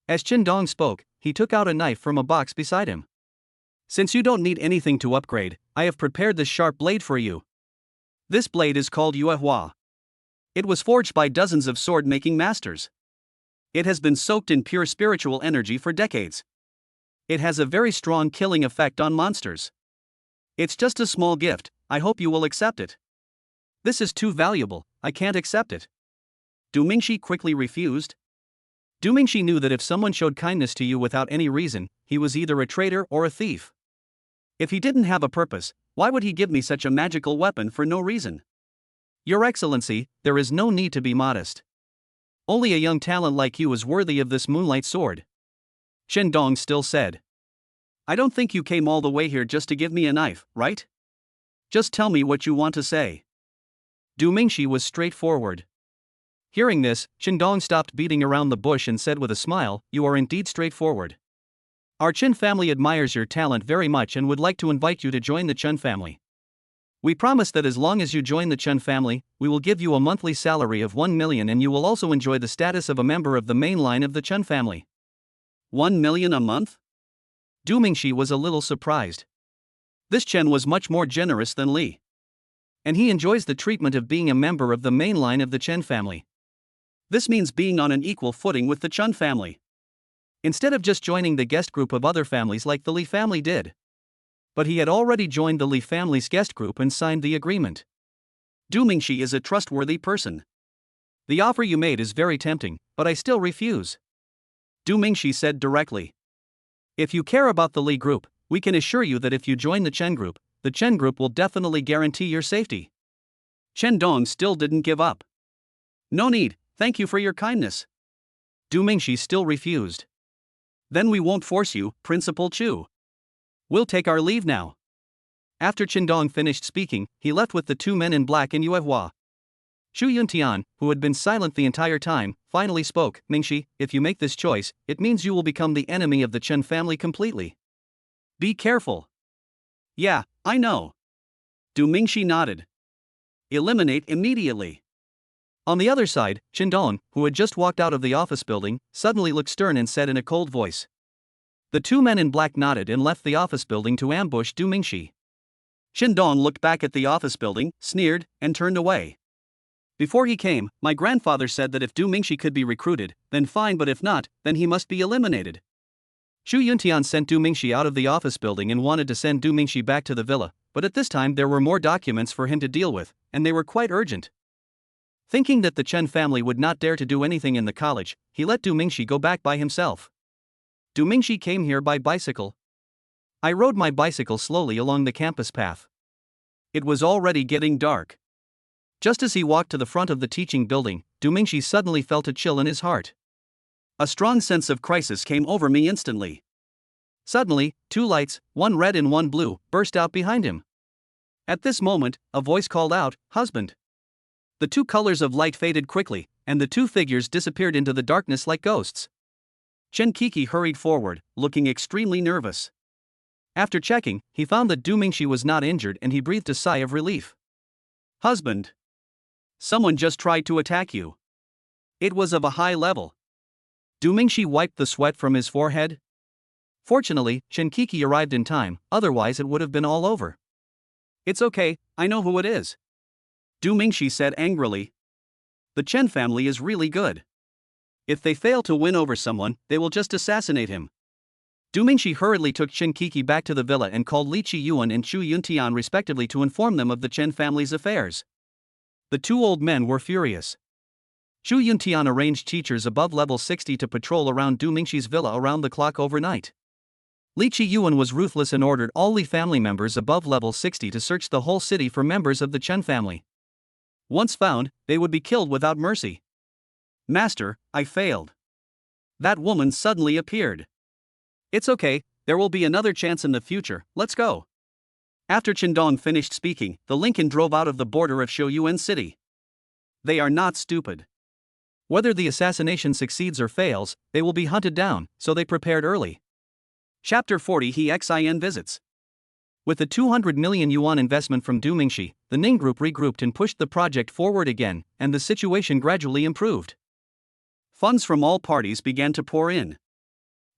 As Chen Dong spoke, he took out a knife from a box beside him. Since you don't need anything to upgrade, I have prepared this sharp blade for you. This blade is called Yuehua. It was forged by dozens of sword-making masters. It has been soaked in pure spiritual energy for decades. It has a very strong killing effect on monsters. It's just a small gift, I hope you will accept it. This is too valuable, I can't accept it. Du Mingxi quickly refused. Du Mingxi knew that if someone showed kindness to you without any reason, he was either a traitor or a thief. If he didn't have a purpose, why would he give me such a magical weapon for no reason? Your Excellency, there is no need to be modest. Only a young talent like you is worthy of this moonlight sword. Chen Dong still said. I don't think you came all the way here just to give me a knife, right? Just tell me what you want to say. Du Mingxi was straightforward. Hearing this, Chen Dong stopped beating around the bush and said with a smile, you are indeed straightforward. Our Chen family admires your talent very much and would like to invite you to join the Chen family. We promise that as long as you join the Chen family, we will give you a monthly salary of 1 million and you will also enjoy the status of a member of the main line of the Chen family. 1 million a month? Du Mingxi was a little surprised. This Chen was much more generous than Li. And he enjoys the treatment of being a member of the main line of the Chen family. This means being on an equal footing with the Chen family. Instead of just joining the guest group of other families like the Li family did. But he had already joined the Li family's guest group and signed the agreement. Du Mingxi is a trustworthy person. The offer you made is very tempting, but I still refuse. Du Mingxi said directly. If you care about the Li group, we can assure you that if you join the Chen group will definitely guarantee your safety. Chen Dong still didn't give up. No need, thank you for your kindness. Du Mingxi still refused. Then we won't force you, Principal Chu. We'll take our leave now. After Chen Dong finished speaking, he left with the two men in black and Yuehua. Xu Yuntian, who had been silent the entire time, finally spoke. Mingxi, if you make this choice, it means you will become the enemy of the Chen family completely. Be careful. Yeah, I know. Du Mingxi nodded. Eliminate immediately. On the other side, Chen Dong, who had just walked out of the office building, suddenly looked stern and said in a cold voice. The two men in black nodded and left the office building to ambush Du Mingxi. Chen Dong looked back at the office building, sneered, and turned away. Before he came, my grandfather said that if Du Mingxi could be recruited, then fine, but if not, then he must be eliminated. Xu Yuntian sent Du Mingxi out of the office building and wanted to send Du Mingxi back to the villa, but at this time there were more documents for him to deal with, and they were quite urgent. Thinking that the Chen family would not dare to do anything in the college, he let Du Mingxi go back by himself. Du Mingxi came here by bicycle. I rode my bicycle slowly along the campus path. It was already getting dark. Just as he walked to the front of the teaching building, Du Mingxi suddenly felt a chill in his heart. A strong sense of crisis came over me instantly. Suddenly, two lights, one red and one blue, burst out behind him. At this moment, a voice called out, "Husband." The two colors of light faded quickly, and the two figures disappeared into the darkness like ghosts. Chen Kiki hurried forward, looking extremely nervous. After checking, he found that Du Mingxi was not injured and he breathed a sigh of relief. Husband. Someone just tried to attack you. It was of a high level. Du Mingxi wiped the sweat from his forehead. Fortunately, Chen Kiki arrived in time, otherwise it would have been all over. It's okay, I know who it is. Du Mingxi said angrily. The Chen family is really good. If they fail to win over someone, they will just assassinate him. Du Mingxi hurriedly took Chen Kiki back to the villa and called Li Qiyuan and Xu Yuntian respectively to inform them of the Chen family's affairs. The two old men were furious. Xu Yuntian arranged teachers above level 60 to patrol around Du Mingxi's villa around the clock overnight. Li Qiyuan was ruthless and ordered all Li family members above level 60 to search the whole city for members of the Chen family. Once found, they would be killed without mercy. Master, I failed. That woman suddenly appeared. It's okay, there will be another chance in the future, let's go. After Chen Dong finished speaking, the Lincoln drove out of the border of Shouyuan City. They are not stupid. Whether the assassination succeeds or fails, they will be hunted down, so they prepared early. Chapter 40 He Xin visits. With the 200 million yuan investment from Du Mingxi, the Ning Group regrouped and pushed the project forward again, and the situation gradually improved. Funds from all parties began to pour in.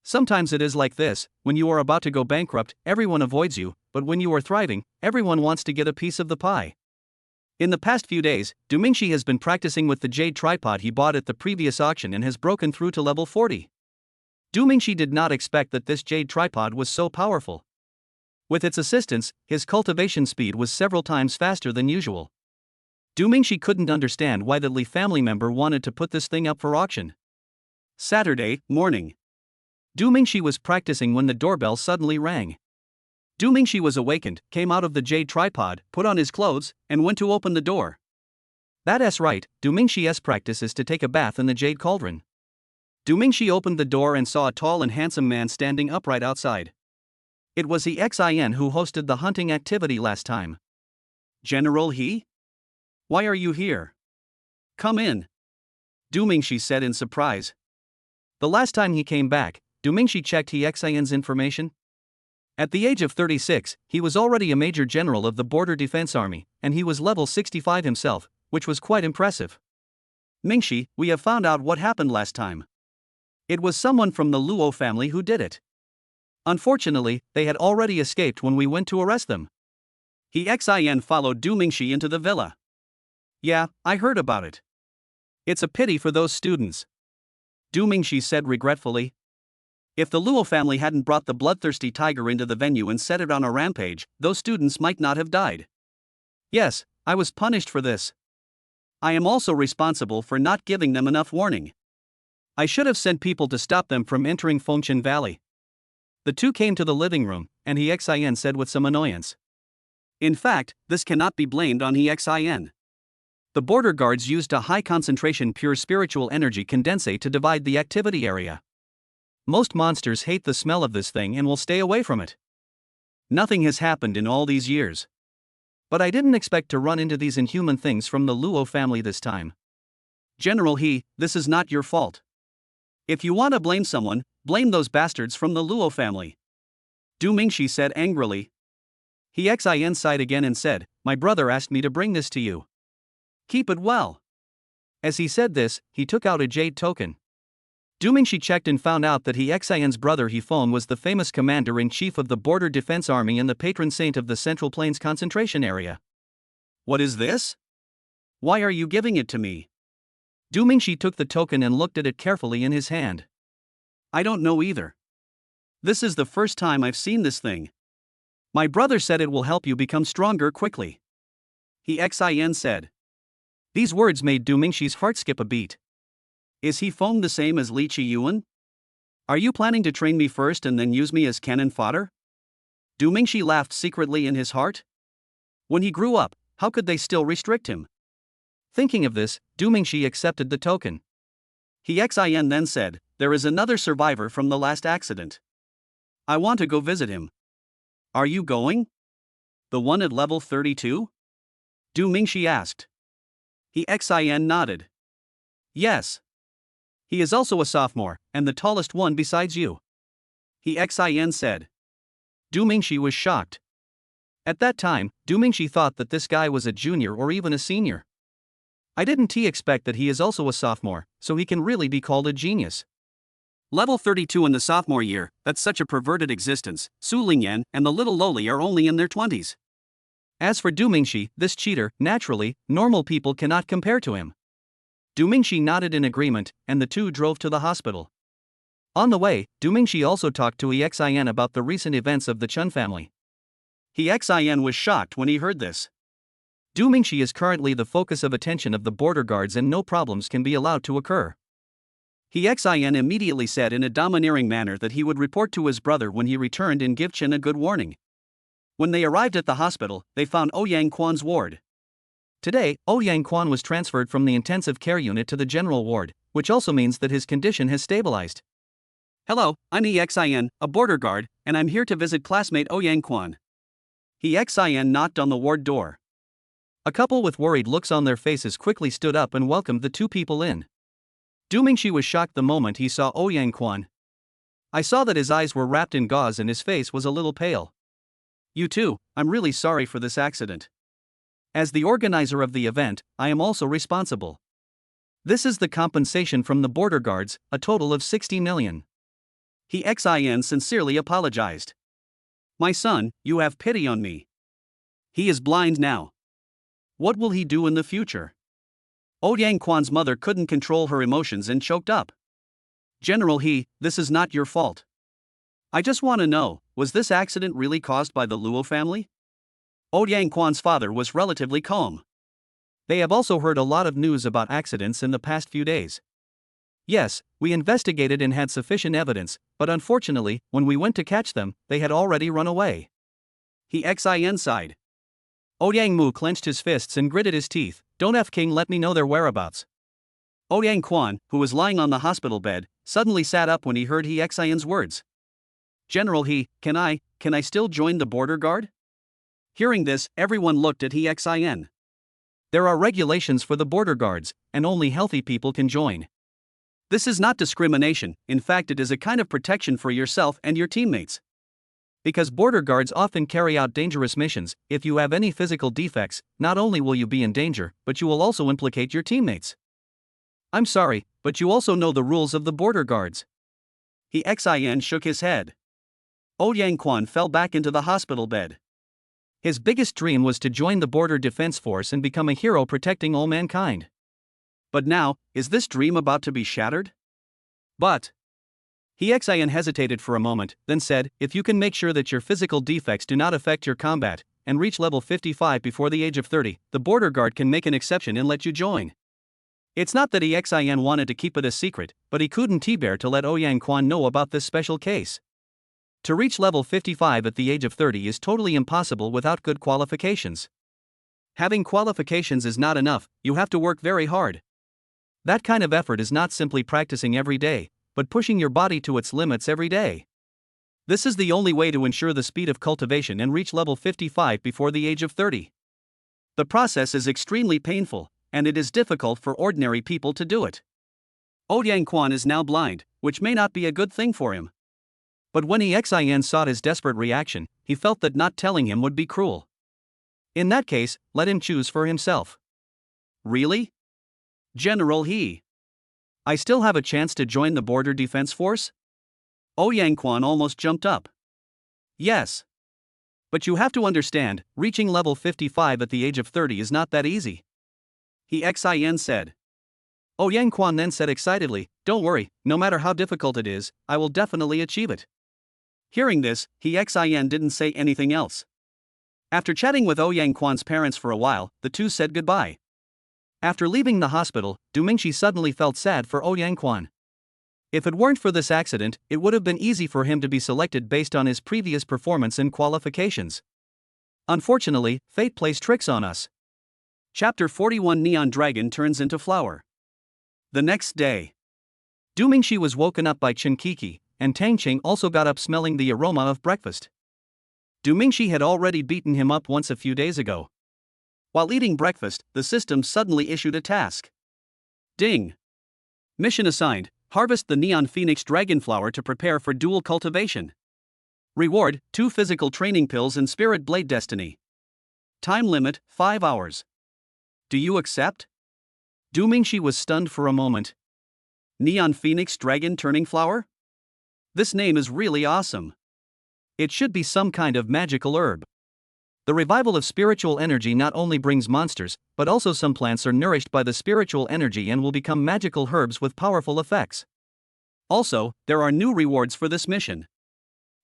Sometimes it is like this: when you are about to go bankrupt, everyone avoids you, but when you are thriving, everyone wants to get a piece of the pie. In the past few days, Du Mingxi has been practicing with the jade tripod he bought at the previous auction and has broken through to level 40. Du Mingxi did not expect that this jade tripod was so powerful. With its assistance, his cultivation speed was several times faster than usual. Du Mingxi couldn't understand why the Li family member wanted to put this thing up for auction. Saturday morning. Du Mingxi was practicing when the doorbell suddenly rang. Du Mingxi was awakened, came out of the jade tripod, put on his clothes, and went to open the door. That's right, Du Mingxi's practice is to take a bath in the jade cauldron. Du Mingxi opened the door and saw a tall and handsome man standing upright outside. It was He Xin who hosted the hunting activity last time. General He? Why are you here? Come in. Du Mingxi said in surprise. The last time he came back, Du Mingxi checked He Xin's information. At the age of 36, he was already a major general of the Border Defense Army, and he was level 65 himself, which was quite impressive. Mingxi, we have found out what happened last time. It was someone from the Luo family who did it. Unfortunately, they had already escaped when we went to arrest them. He Xin followed Du Mingxi into the villa. Yeah, I heard about it. It's a pity for those students. Du Mingxi said regretfully. If the Luo family hadn't brought the bloodthirsty tiger into the venue and set it on a rampage, those students might not have died. Yes, I was punished for this. I am also responsible for not giving them enough warning. I should have sent people to stop them from entering Fengchen Valley. The two came to the living room, and He Xin said with some annoyance. In fact, this cannot be blamed on He Xin. The border guards used a high-concentration pure spiritual energy condensate to divide the activity area. Most monsters hate the smell of this thing and will stay away from it. Nothing has happened in all these years. But I didn't expect to run into these inhuman things from the Luo family this time. General He, this is not your fault. If you want to blame someone, blame those bastards from the Luo family. Du Mingxi said angrily. He Xin sighed again and said, my brother asked me to bring this to you. Keep it well. As he said this, he took out a jade token. Du Mingxi checked and found out that He Xin's brother He Feng was the famous commander-in-chief of the Border Defense Army and the patron saint of the Central Plains concentration area. What is this? Why are you giving it to me? Du Mingxi took the token and looked at it carefully in his hand. I don't know either. This is the first time I've seen this thing. My brother said it will help you become stronger quickly. He Xin said. These words made Du Mingxi's heart skip a beat. Is He Feng the same as Li Qiyuan? Are you planning to train me first and then use me as cannon fodder? Du Mingxi laughed secretly in his heart. When he grew up, how could they still restrict him? Thinking of this, Du Mingxi accepted the token. He Xin then said, there is another survivor from the last accident. I want to go visit him. Are you going? The one at level 32? Du Mingxi asked. He Xin nodded. Yes. He is also a sophomore, and the tallest one besides you. He Xin said. Du Mingxi was shocked. At that time, Du Mingxi thought that this guy was a junior or even a senior. I didn't expect that he is also a sophomore, so he can really be called a genius. Level 32 in the sophomore year, that's such a perverted existence. Su Lingyan and the little lowly are only in their 20s. As for Du Mingxi, this cheater, naturally, normal people cannot compare to him. Du Mingxi nodded in agreement, and the two drove to the hospital. On the way, Du Mingxi also talked to He Xin about the recent events of the Chun family. He Xin was shocked when he heard this. Du Mingxi is currently the focus of attention of the border guards and no problems can be allowed to occur. He Xin immediately said in a domineering manner that he would report to his brother when he returned and give Chen a good warning. When they arrived at the hospital, they found Ouyang Quan's ward. Today, Ouyang Quan was transferred from the intensive care unit to the general ward, which also means that his condition has stabilized. Hello, I'm He Xin, a border guard, and I'm here to visit classmate Ouyang Quan. He Xin knocked on the ward door. A couple with worried looks on their faces quickly stood up and welcomed the two people in. Du Mingxi was shocked the moment he saw Ouyang Quan. I saw that his eyes were wrapped in gauze and his face was a little pale. You too, I'm really sorry for this accident. As the organizer of the event, I am also responsible. This is the compensation from the border guards, a total of 60 million. He Xin sincerely apologized. My son, you have pity on me. He is blind now. What will he do in the future? Ouyang Quan's mother couldn't control her emotions and choked up. General He, this is not your fault. I just want to know, was this accident really caused by the Luo family? Ouyang Quan's father was relatively calm. They have also heard a lot of news about accidents in the past few days. Yes, we investigated and had sufficient evidence, but unfortunately, when we went to catch them, they had already run away. He Xin sighed. Ouyang Mu clenched his fists and gritted his teeth. Don't King let me know their whereabouts. Ouyang Quan, who was lying on the hospital bed, suddenly sat up when he heard He Xin's words. General He, can I still join the border guard? Hearing this, everyone looked at He Xin. There are regulations for the border guards, and only healthy people can join. This is not discrimination, in fact it is a kind of protection for yourself and your teammates. Because border guards often carry out dangerous missions, if you have any physical defects, not only will you be in danger, but you will also implicate your teammates. I'm sorry, but you also know the rules of the border guards. He shook his head. Yang Quan fell back into the hospital bed. His biggest dream was to join the border defense force and become a hero protecting all mankind. But now, is this dream about to be shattered? But He hesitated for a moment, then said, if you can make sure that your physical defects do not affect your combat, and reach level 55 before the age of 30, the border guard can make an exception and let you join. It's not that wanted to keep it a secret, but he couldn't bear to let Yang Quan know about this special case. To reach level 55 at the age of 30 is totally impossible without good qualifications. Having qualifications is not enough, you have to work very hard. That kind of effort is not simply practicing every day, but pushing your body to its limits every day. This is the only way to ensure the speed of cultivation and reach level 55 before the age of 30. The process is extremely painful, and it is difficult for ordinary people to do it. Yang Quan is now blind, which may not be a good thing for him. But when saw his desperate reaction, he felt that not telling him would be cruel. In that case, let him choose for himself. Really? General He. I still have a chance to join the border defense force? Yang Quan almost jumped up. Yes. But you have to understand, reaching level 55 at the age of 30 is not that easy. He said. Yang Quan then said excitedly, don't worry, no matter how difficult it is, I will definitely achieve it. Hearing this, He didn't say anything else. After chatting with Yang Quan's parents for a while, the two said goodbye. After leaving the hospital, Dumingshi suddenly felt sad for Yang Quan. If it weren't for this accident, it would have been easy for him to be selected based on his previous performance and qualifications. Unfortunately, fate plays tricks on us. Chapter 41 Neon Dragon turns into flower. The next day, Dumingshi was woken up by Chinkiki, and Tang Ching also got up smelling the aroma of breakfast. Dumingshi had already beaten him up once a few days ago. While eating breakfast, the system suddenly issued a task. Ding! Mission assigned, harvest the Neon Phoenix Dragon Flower to prepare for dual cultivation. Reward, 2 physical training pills and Spirit Blade Destiny. Time limit, 5 hours. Do you accept? Dumingshi was stunned for a moment. Neon Phoenix Dragon Turning Flower? This name is really awesome. It should be some kind of magical herb. The revival of spiritual energy not only brings monsters, but also some plants are nourished by the spiritual energy and will become magical herbs with powerful effects. Also, there are new rewards for this mission.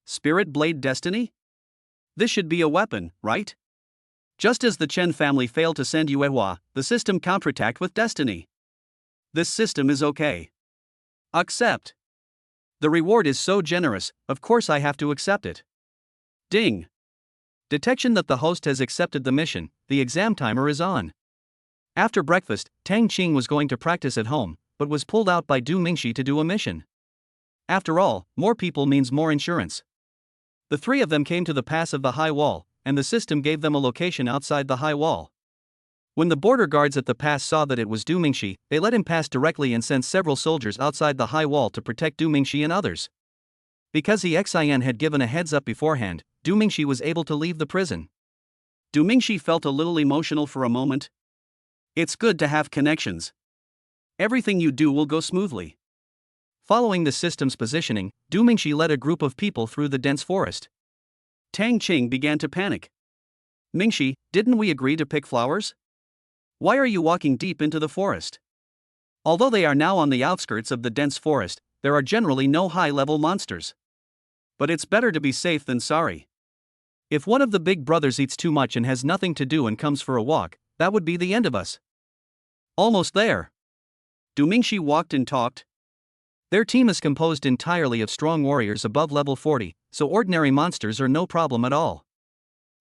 Spirit Blade Destiny? This should be a weapon, right? Just as the Chen family failed to send Yuehua, the system counterattacked with Destiny. This system is okay. Accept. The reward is so generous, of course I have to accept it. Ding. Detection that the host has accepted the mission, the exam timer is on. After breakfast, Tang Qing was going to practice at home, but was pulled out by Du Mingxi to do a mission. After all, more people means more insurance. The 3 of them came to the pass of the high wall, and the system gave them a location outside the high wall. When the border guards at the pass saw that it was Du Mingxi, they let him pass directly and sent several soldiers outside the high wall to protect Du Mingxi and others. Because the Xian had given a heads up beforehand, Du Mingxi was able to leave the prison. Du Mingxi felt a little emotional for a moment. It's good to have connections. Everything you do will go smoothly. Following the system's positioning, Du Mingxi led a group of people through the dense forest. Tang Qing began to panic. Mingxi, didn't we agree to pick flowers? Why are you walking deep into the forest? Although they are now on the outskirts of the dense forest, there are generally no high-level monsters. But it's better to be safe than sorry. If one of the big brothers eats too much and has nothing to do and comes for a walk, that would be the end of us. Almost there. Du Mingxi walked and talked. Their team is composed entirely of strong warriors above level 40, so ordinary monsters are no problem at all.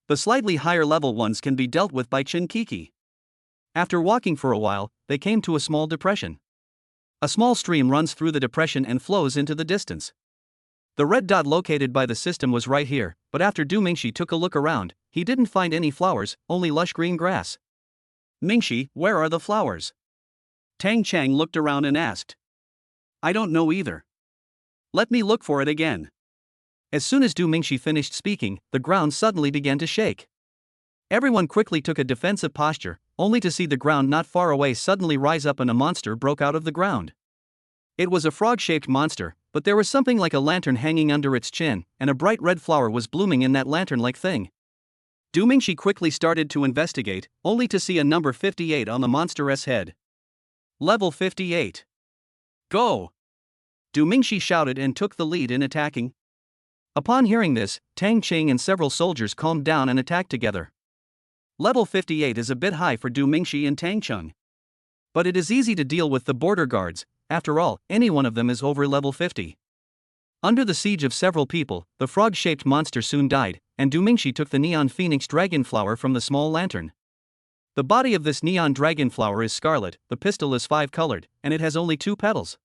The slightly higher level ones can be dealt with by Chinkiki. After walking for a while, they came to a small depression. A small stream runs through the depression and flows into the distance. The red dot located by the system was right here, but after Du Mingxi took a look around, he didn't find any flowers, only lush green grass. Mingxi, where are the flowers? Tang Chang looked around and asked. I don't know either. Let me look for it again. As soon as Du Mingxi finished speaking, the ground suddenly began to shake. Everyone quickly took a defensive posture, only to see the ground not far away suddenly rise up and a monster broke out of the ground. It was a frog-shaped monster, but there was something like a lantern hanging under its chin, and a bright red flower was blooming in that lantern-like thing. Du Mingxi quickly started to investigate, only to see a number 58 on the monster's head. Level 58. Go! Du Mingxi shouted and took the lead in attacking. Upon hearing this, Tang Qing and several soldiers calmed down and attacked together. Level 58 is a bit high for Du Mingxi and Tang Cheng. But it is easy to deal with the border guards, after all, any one of them is over level 50. Under the siege of several people, the frog-shaped monster soon died, and Du Mingxi took the neon phoenix dragon flower from the small lantern. The body of this neon dragon flower is scarlet, the pistil is 5-colored, and it has only 2 petals.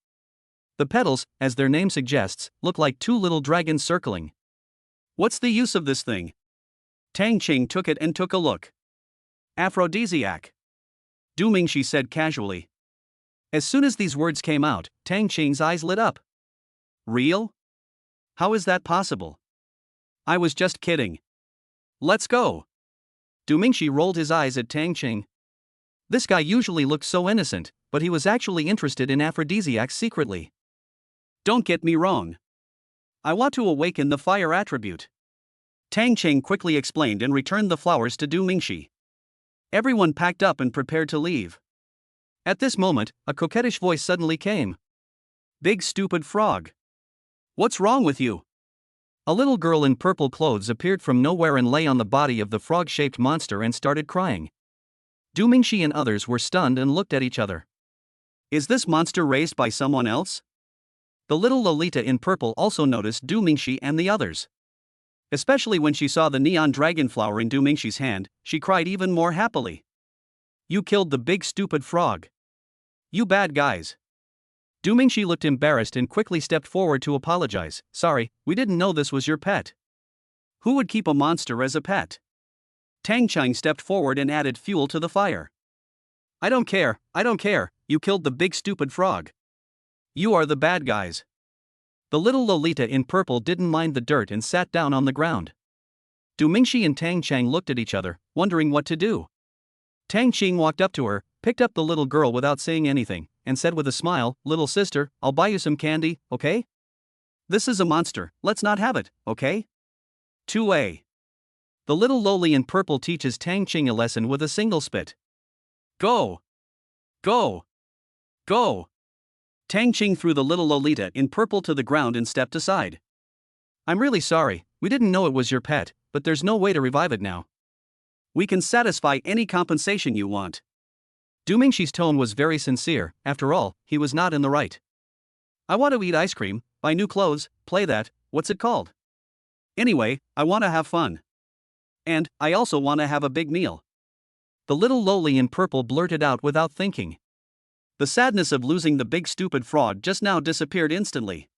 The petals, as their name suggests, look like 2 little dragons circling. What's the use of this thing? Tang Qing took it and took a look. Aphrodisiac. Du Mingxi said casually. As soon as these words came out, Tang Qing's eyes lit up. Real? How is that possible? I was just kidding. Let's go. Du Mingxi rolled his eyes at Tang Qing. This guy usually looked so innocent, but he was actually interested in aphrodisiacs secretly. Don't get me wrong. I want to awaken the fire attribute. Tang Qing quickly explained and returned the flowers to Du Mingxi. Everyone packed up and prepared to leave. At this moment, a coquettish voice suddenly came. Big stupid frog. What's wrong with you? A little girl in purple clothes appeared from nowhere and lay on the body of the frog-shaped monster and started crying. Du Mingxi and others were stunned and looked at each other. Is this monster raised by someone else? The little Lolita in purple also noticed Du Mingxi and the others. Especially when she saw the neon dragon flower in Du Mingxi's hand, she cried even more happily. You killed the big stupid frog. You bad guys. Du Mingxi looked embarrassed and quickly stepped forward to apologize. Sorry, we didn't know this was your pet. Who would keep a monster as a pet? Tang Qing stepped forward and added fuel to the fire. I don't care, you killed the big stupid frog. You are the bad guys. The little Lolita in purple didn't mind the dirt and sat down on the ground. Du Mingxi and Tang Qing looked at each other, wondering what to do. Tang Qing walked up to her, picked up the little girl without saying anything, and said with a smile, Little sister, I'll buy you some candy, okay? This is a monster, let's not have it, okay? 2A. The little loli in purple teaches Tang Qing a lesson with a single spit. Go! Go! Go! Tang Qing threw the little Lolita in purple to the ground and stepped aside. I'm really sorry, we didn't know it was your pet, but there's no way to revive it now. We can satisfy any compensation you want. Du Mingxi's tone was very sincere, after all, he was not in the right. I want to eat ice cream, buy new clothes, play that, what's it called? Anyway, I want to have fun. And, I also want to have a big meal. The little loli in purple blurted out without thinking. The sadness of losing the big stupid frog just now disappeared instantly.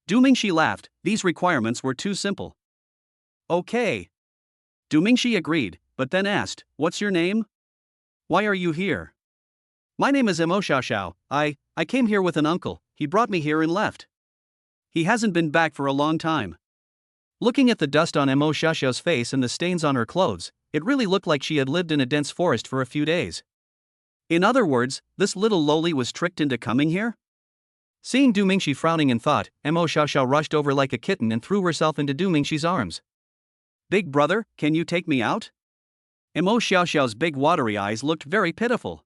Du Mingxi laughed, these requirements were too simple. Okay. Du Mingxi agreed, but then asked, what's your name? Why are you here? My name is Mo Xiaoxiao, I came here with an uncle, he brought me here and left. He hasn't been back for a long time. Looking at the dust on Mo Xiaoxiao's face and the stains on her clothes, it really looked like she had lived in a dense forest for a few days. In other words, this little loli was tricked into coming here? Seeing Du Mingxi frowning in thought, Mo Xiaoxiao rushed over like a kitten and threw herself into Du Mingxi's arms. Big brother, can you take me out? Mo Xiaoxiao's big watery eyes looked very pitiful.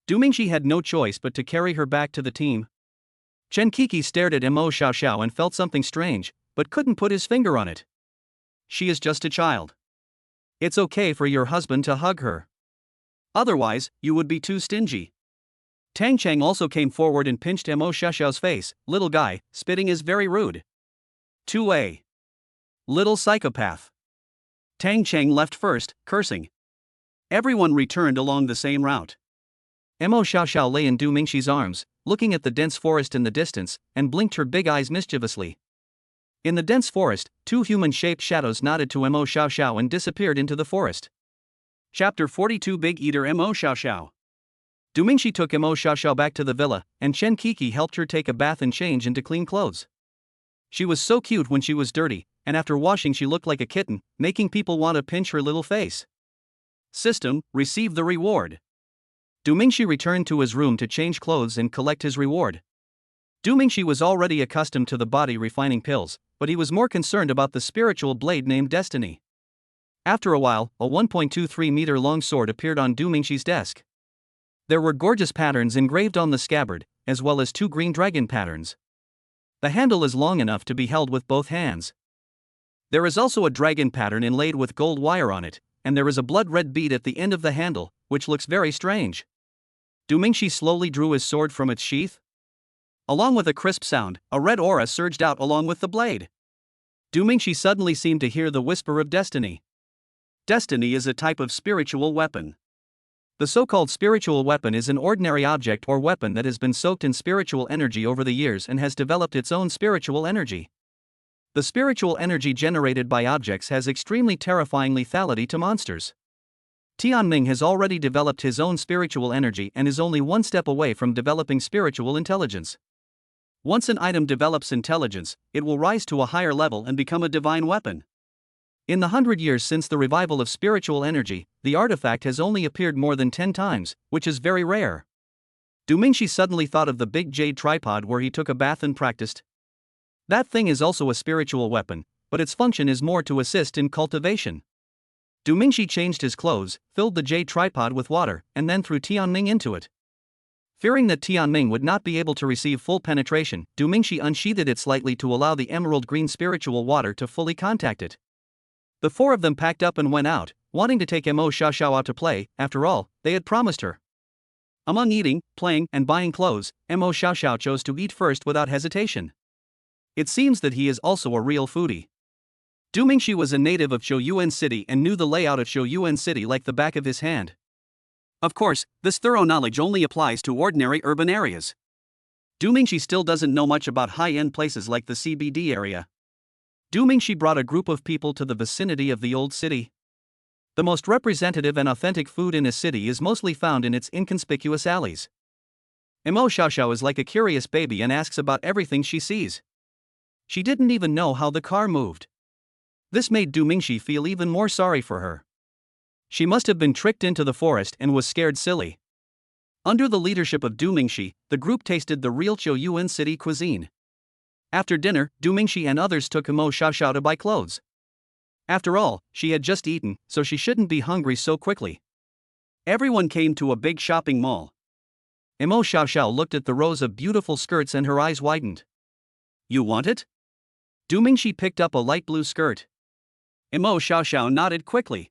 Du Mingxi had no choice but to carry her back to the team. Chen Kiki stared at Mo Xiaoxiao and felt something strange, but couldn't put his finger on it. She is just a child. It's okay for your husband to hug her. Otherwise, you would be too stingy. Tang Cheng also came forward and pinched Mo Xiaoxiao's face. Little guy, spitting is very rude. 2A. Little psychopath. Tang Cheng left first, cursing. Everyone returned along the same route. Mo Xiaoxiao lay in Du Mingxi's arms, looking at the dense forest in the distance, and blinked her big eyes mischievously. In the dense forest, 2 human-shaped shadows nodded to Mo Xiaoxiao and disappeared into the forest. Chapter 42 Big Eater Mo Xiaoxiao. Du Mingxi took Mo Xiaoxiao back to the villa, and Chen Kiki helped her take a bath and change into clean clothes. She was so cute when she was dirty, and after washing she looked like a kitten, making people want to pinch her little face. System, receive the reward. Du Mingxi returned to his room to change clothes and collect his reward. Du Mingxi was already accustomed to the body refining pills, but he was more concerned about the spiritual blade named Destiny. After a while, a 1.23-meter long sword appeared on Du Mingxi's desk. There were gorgeous patterns engraved on the scabbard, as well as 2 green dragon patterns. The handle is long enough to be held with both hands. There is also a dragon pattern inlaid with gold wire on it, and there is a blood-red bead at the end of the handle, which looks very strange. Du Mingxi slowly drew his sword from its sheath. Along with a crisp sound, a red aura surged out along with the blade. Du Mingxi suddenly seemed to hear the whisper of destiny. Destiny is a type of spiritual weapon. The so-called spiritual weapon is an ordinary object or weapon that has been soaked in spiritual energy over the years and has developed its own spiritual energy. The spiritual energy generated by objects has extremely terrifying lethality to monsters. Tianming has already developed his own spiritual energy and is only one step away from developing spiritual intelligence. Once an item develops intelligence, it will rise to a higher level and become a divine weapon. In the 100 years since the revival of spiritual energy, the artifact has only appeared more than 10 times, which is very rare. Du Mingxi suddenly thought of the big jade tripod where he took a bath and practiced. That thing is also a spiritual weapon, but its function is more to assist in cultivation. Du Mingxi changed his clothes, filled the jade tripod with water, and then threw Tianming into it. Fearing that Tianming would not be able to receive full penetration, Du Mingxi unsheathed it slightly to allow the emerald green spiritual water to fully contact it. The 4 of them packed up and went out, wanting to take Mo Xiaoxiao out to play. After all, they had promised her. Among eating, playing, and buying clothes, Mo Xiaoxiao chose to eat first without hesitation. It seems that he is also a real foodie. Du Mingxi was a native of Shouyuan City and knew the layout of Shouyuan City like the back of his hand. Of course, this thorough knowledge only applies to ordinary urban areas. Du Mingxi still doesn't know much about high-end places like the CBD area. Du Mingxi brought a group of people to the vicinity of the old city. The most representative and authentic food in a city is mostly found in its inconspicuous alleys. Mo Xiaoxiao is like a curious baby and asks about everything she sees. She didn't even know how the car moved. This made Du Mingxi feel even more sorry for her. She must have been tricked into the forest and was scared silly. Under the leadership of Du Mingxi, the group tasted the real Shouyuan City cuisine. After dinner, Du Mingxi and others took Mo Xiaoxiao to buy clothes. After all, she had just eaten, so she shouldn't be hungry so quickly. Everyone came to a big shopping mall. Mo Xiaoxiao looked at the rows of beautiful skirts and her eyes widened. You want it? Du Mingxi picked up a light blue skirt. Mo Xiaoxiao nodded quickly.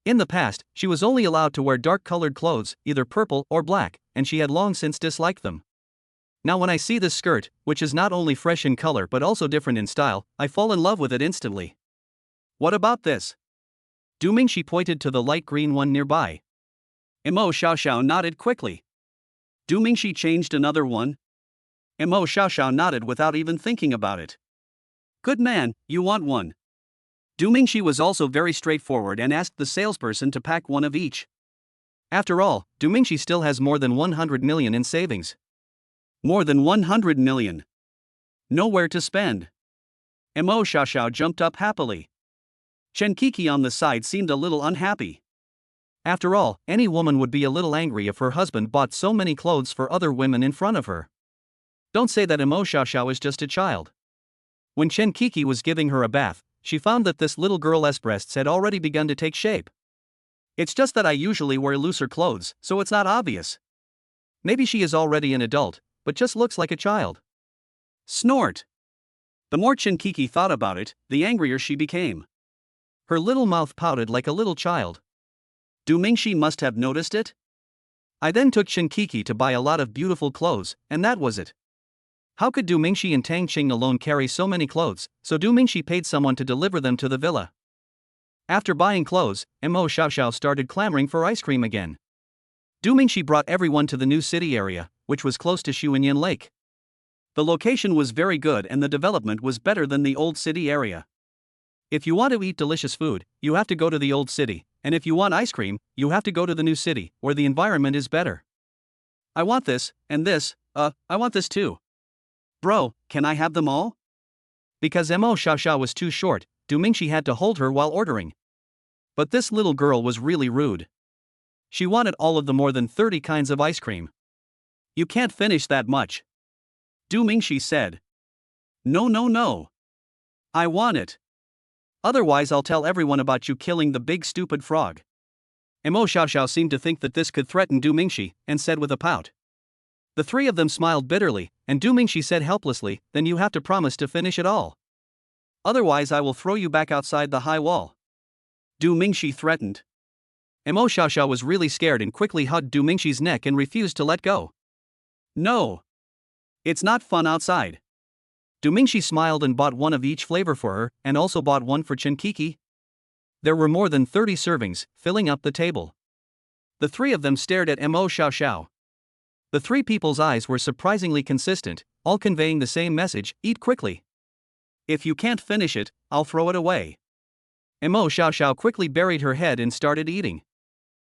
In the past, she was only allowed to wear dark-colored clothes, either purple or black, and she had long since disliked them. Now when I see this skirt, which is not only fresh in color but also different in style, I fall in love with it instantly. What about this? Du Mingxi pointed to the light green one nearby. Mo Xiaoxiao nodded quickly. Du Mingxi changed another one. Mo Xiaoxiao nodded without even thinking about it. Good man, you want one. Du Mingxi was also very straightforward and asked the salesperson to pack one of each. After all, Du Mingxi still has more than 100 million in savings. More than 100 million. Nowhere to spend. Mo Xiaoxiao jumped up happily. Chen Kiki on the side seemed a little unhappy. After all, any woman would be a little angry if her husband bought so many clothes for other women in front of her. Don't say that Mo Xiaoxiao is just a child. When Chen Kiki was giving her a bath, she found that this little girl's breasts had already begun to take shape. It's just that I usually wear looser clothes, so it's not obvious. Maybe she is already an adult, but just looks like a child. Snort. The more Chen Kiki thought about it, the angrier she became. Her little mouth pouted like a little child. Du Mingxi must have noticed it. I then took Chen Kiki to buy a lot of beautiful clothes, and that was it. How could Du Mingxi and Tang Qing alone carry so many clothes, so Du Mingxi paid someone to deliver them to the villa. After buying clothes, Mo Xiaoxiao started clamoring for ice cream again. Du Mingxi brought everyone to the new city area, which was close to Shuanyan Lake. The location was very good and the development was better than the old city area. If you want to eat delicious food, you have to go to the old city, and if you want ice cream, you have to go to the new city, where the environment is better. I want this, and this, I want this too. Bro, can I have them all? Because Mo Xiaoxiao was too short, Du Mingxi had to hold her while ordering. But this little girl was really rude. She wanted all of the more than 30 kinds of ice cream. You can't finish that much. Du Mingxi said. No, no, no. I want it. Otherwise I'll tell everyone about you killing the big stupid frog. Mo Xiaoxiao seemed to think that this could threaten Du Mingxi, and said with a pout. The three of them smiled bitterly, and Du Mingxi said helplessly, then you have to promise to finish it all. Otherwise I will throw you back outside the high wall. Du Mingxi threatened. Mo Xiaoxiao was really scared and quickly hugged Du Mingxi's neck and refused to let go. No. It's not fun outside. Du Mingxi smiled and bought one of each flavor for her, and also bought one for Chen Kiki. There were more than 30 servings, filling up the table. The three of them stared at Mo Xiaoxiao. The three people's eyes were surprisingly consistent, all conveying the same message: eat quickly. If you can't finish it, I'll throw it away. Mo Xiaoxiao quickly buried her head and started eating.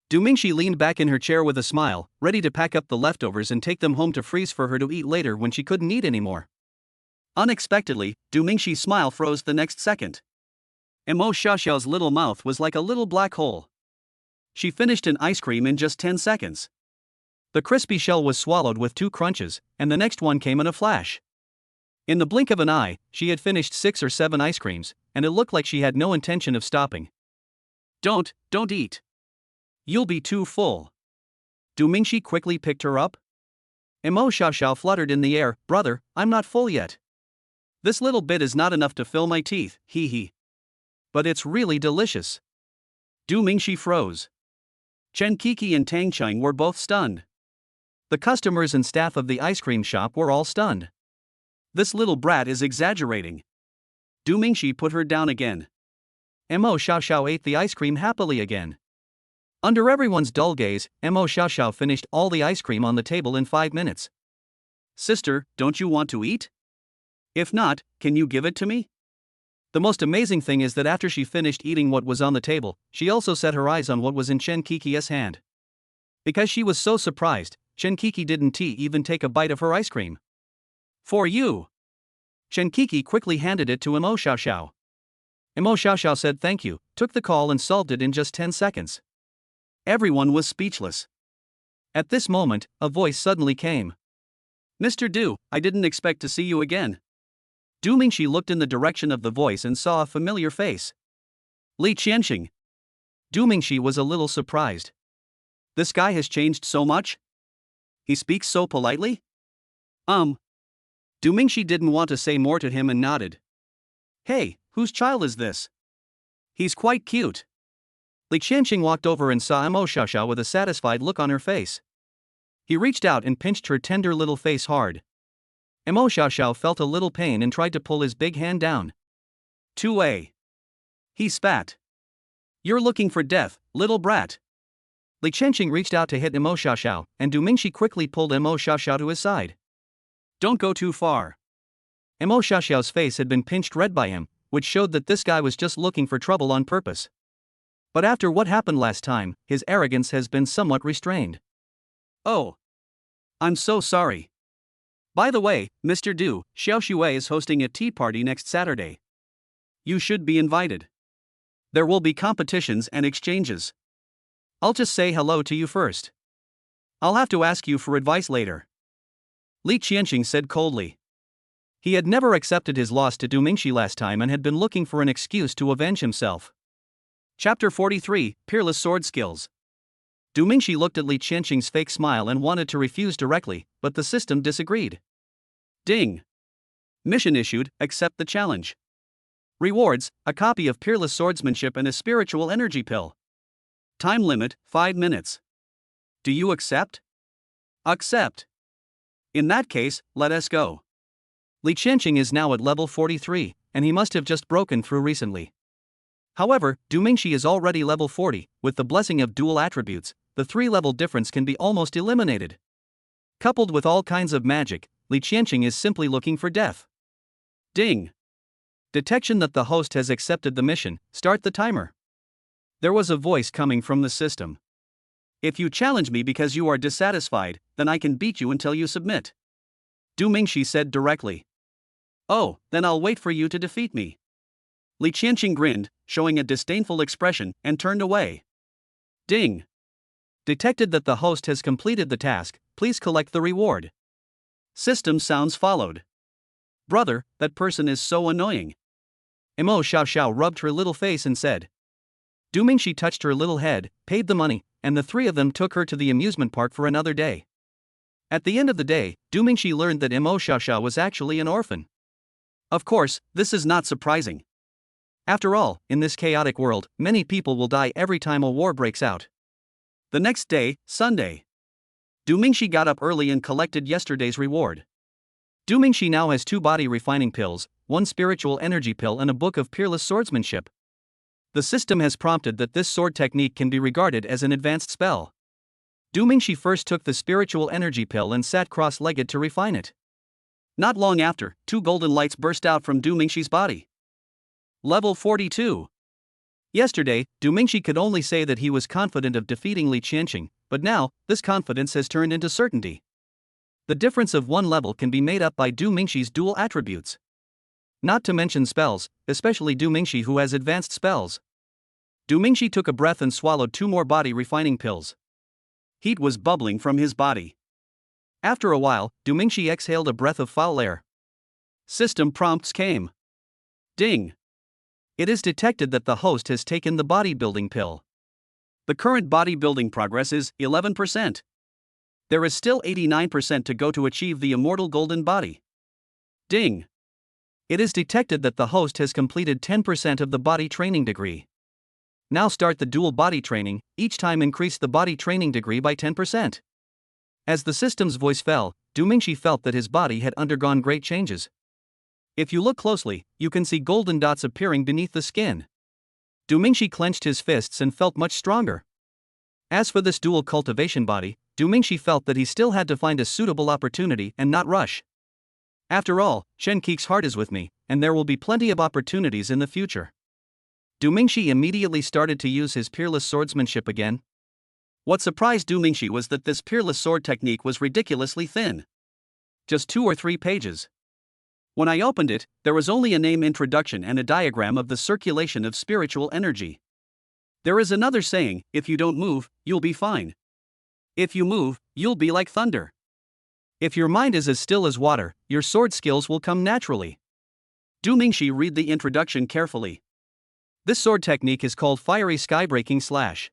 Du Mingxi leaned back in her chair with a smile, ready to pack up the leftovers and take them home to freeze for her to eat later when she couldn't eat anymore. Unexpectedly, Du Mingxi's smile froze the next second. Mo Xiaoxiao's little mouth was like a little black hole. She finished an ice cream in just 10 seconds. The crispy shell was swallowed with 2 crunches, and the next one came in a flash. In the blink of an eye, she had finished 6 or 7 ice creams, and it looked like she had no intention of stopping. Don't eat. You'll be too full. Du Mingxi quickly picked her up. Mo Xiaoxiao fluttered in the air, brother, I'm not full yet. This little bit is not enough to fill my teeth, hee hee. But it's really delicious. Du Mingxi froze. Chen Kiki and Tang Cheng were both stunned. The customers and staff of the ice cream shop were all stunned. This little brat is exaggerating. Du Mingxi put her down again. Mo Xiaoxiao ate the ice cream happily again. Under everyone's dull gaze, Mo Xiaoxiao finished all the ice cream on the table in 5 minutes. Sister, don't you want to eat? If not, can you give it to me? The most amazing thing is that after she finished eating what was on the table, she also set her eyes on what was in Chen Kiki's hand. Because she was so surprised, Chen Kiki didn't even take a bite of her ice cream. For you. Chen Kiki quickly handed it to Mo Xiaoxiao. Mo Xiaoxiao said thank you, took the call and solved it in just 10 seconds. Everyone was speechless. At this moment, a voice suddenly came. Mr. Du, I didn't expect to see you again. Du Mingxi looked in the direction of the voice and saw a familiar face. Li Qianxing. Du Mingxi was a little surprised. This guy has changed so much? He speaks so politely? Du Mingxi didn't want to say more to him and nodded. Hey, whose child is this? He's quite cute. Li Qianxing walked over and saw Mo Xiaoxiao with a satisfied look on her face. He reached out and pinched her tender little face hard. Mo Xiaoxiao felt a little pain and tried to pull his big hand down. 2A. He spat. You're looking for death, little brat. Li Qianxing reached out to hit Mo Xiaoxiao, and Du Mingxi quickly pulled Mo Xiaoxiao to his side. Don't go too far. Mo Xiaoxiao's face had been pinched red by him, which showed that this guy was just looking for trouble on purpose. But after what happened last time, his arrogance has been somewhat restrained. Oh. I'm so sorry. By the way, Mr. Du, Xiaoxue is hosting a tea party next Saturday. You should be invited. There will be competitions and exchanges. I'll just say hello to you first. I'll have to ask you for advice later. Li Qianxing said coldly. He had never accepted his loss to Du Mingxi last time and had been looking for an excuse to avenge himself. Chapter 43, Peerless Sword Skills. Du Mingxi looked at Li Qianxing's fake smile and wanted to refuse directly, but the system disagreed. Ding. Mission issued, accept the challenge. Rewards, a copy of Peerless Swordsmanship and a spiritual energy pill. Time limit, 5 minutes. Do you accept? Accept. In that case, let us go. Li Qianxing is now at level 43, and he must have just broken through recently. However, Du Mingxi is already level 40, with the blessing of dual attributes, the 3-level difference can be almost eliminated. Coupled with all kinds of magic, Li Qianxing is simply looking for death. Ding. Detection that the host has accepted the mission, start the timer. There was a voice coming from the system. If you challenge me because you are dissatisfied, then I can beat you until you submit. Du Mingxi said directly. Oh, then I'll wait for you to defeat me. Li Qianqing grinned, showing a disdainful expression, and turned away. Ding. Detected that the host has completed the task, please collect the reward. System sounds followed. Brother, that person is so annoying. Mo Xiao rubbed her little face and said. Du Mingxi touched her little head, paid the money, and the three of them took her to the amusement park for another day. At the end of the day, Du Mingxi learned that Mo Xiao was actually an orphan. Of course, this is not surprising. After all, in this chaotic world, many people will die every time a war breaks out. The next day, Sunday. Du Mingxi got up early and collected yesterday's reward. Du Mingxi now has 2 body refining pills, 1 spiritual energy pill and a book of peerless swordsmanship. The system has prompted that this sword technique can be regarded as an advanced spell. Du Mingxi first took the spiritual energy pill and sat cross-legged to refine it. Not long after, 2 golden lights burst out from Du Mingxi's body. Level 42. Yesterday, Du Mingxi could only say that he was confident of defeating Li Qianqing, but now, this confidence has turned into certainty. The difference of 1 level can be made up by Du Mingxi's dual attributes. Not to mention spells, especially Du Mingxi who has advanced spells. Du Mingxi took a breath and swallowed 2 more body refining pills. Heat was bubbling from his body. After a while, Du Mingxi exhaled a breath of foul air. System prompts came. Ding. It is detected that the host has taken the bodybuilding pill. The current bodybuilding progress is 11%. There is still 89% to go to achieve the immortal golden body. Ding. It is detected that the host has completed 10% of the body training degree. Now start the dual body training, each time increase the body training degree by 10%. As the system's voice fell, Du Mingxi felt that his body had undergone great changes. If you look closely, you can see golden dots appearing beneath the skin. Du Mingxi clenched his fists and felt much stronger. As for this dual cultivation body, Du Mingxi felt that he still had to find a suitable opportunity and not rush. After all, Shen Keek's heart is with me, and there will be plenty of opportunities in the future. Du Mingxi immediately started to use his peerless swordsmanship again. What surprised Du Mingxi was that this peerless sword technique was ridiculously thin. Just 2 or 3 pages. When I opened it, there was only a name introduction and a diagram of the circulation of spiritual energy. There is another saying, if you don't move, you'll be fine. If you move, you'll be like thunder. If your mind is as still as water, your sword skills will come naturally. Du Mingxi read the introduction carefully. This sword technique is called Fiery Skybreaking Slash.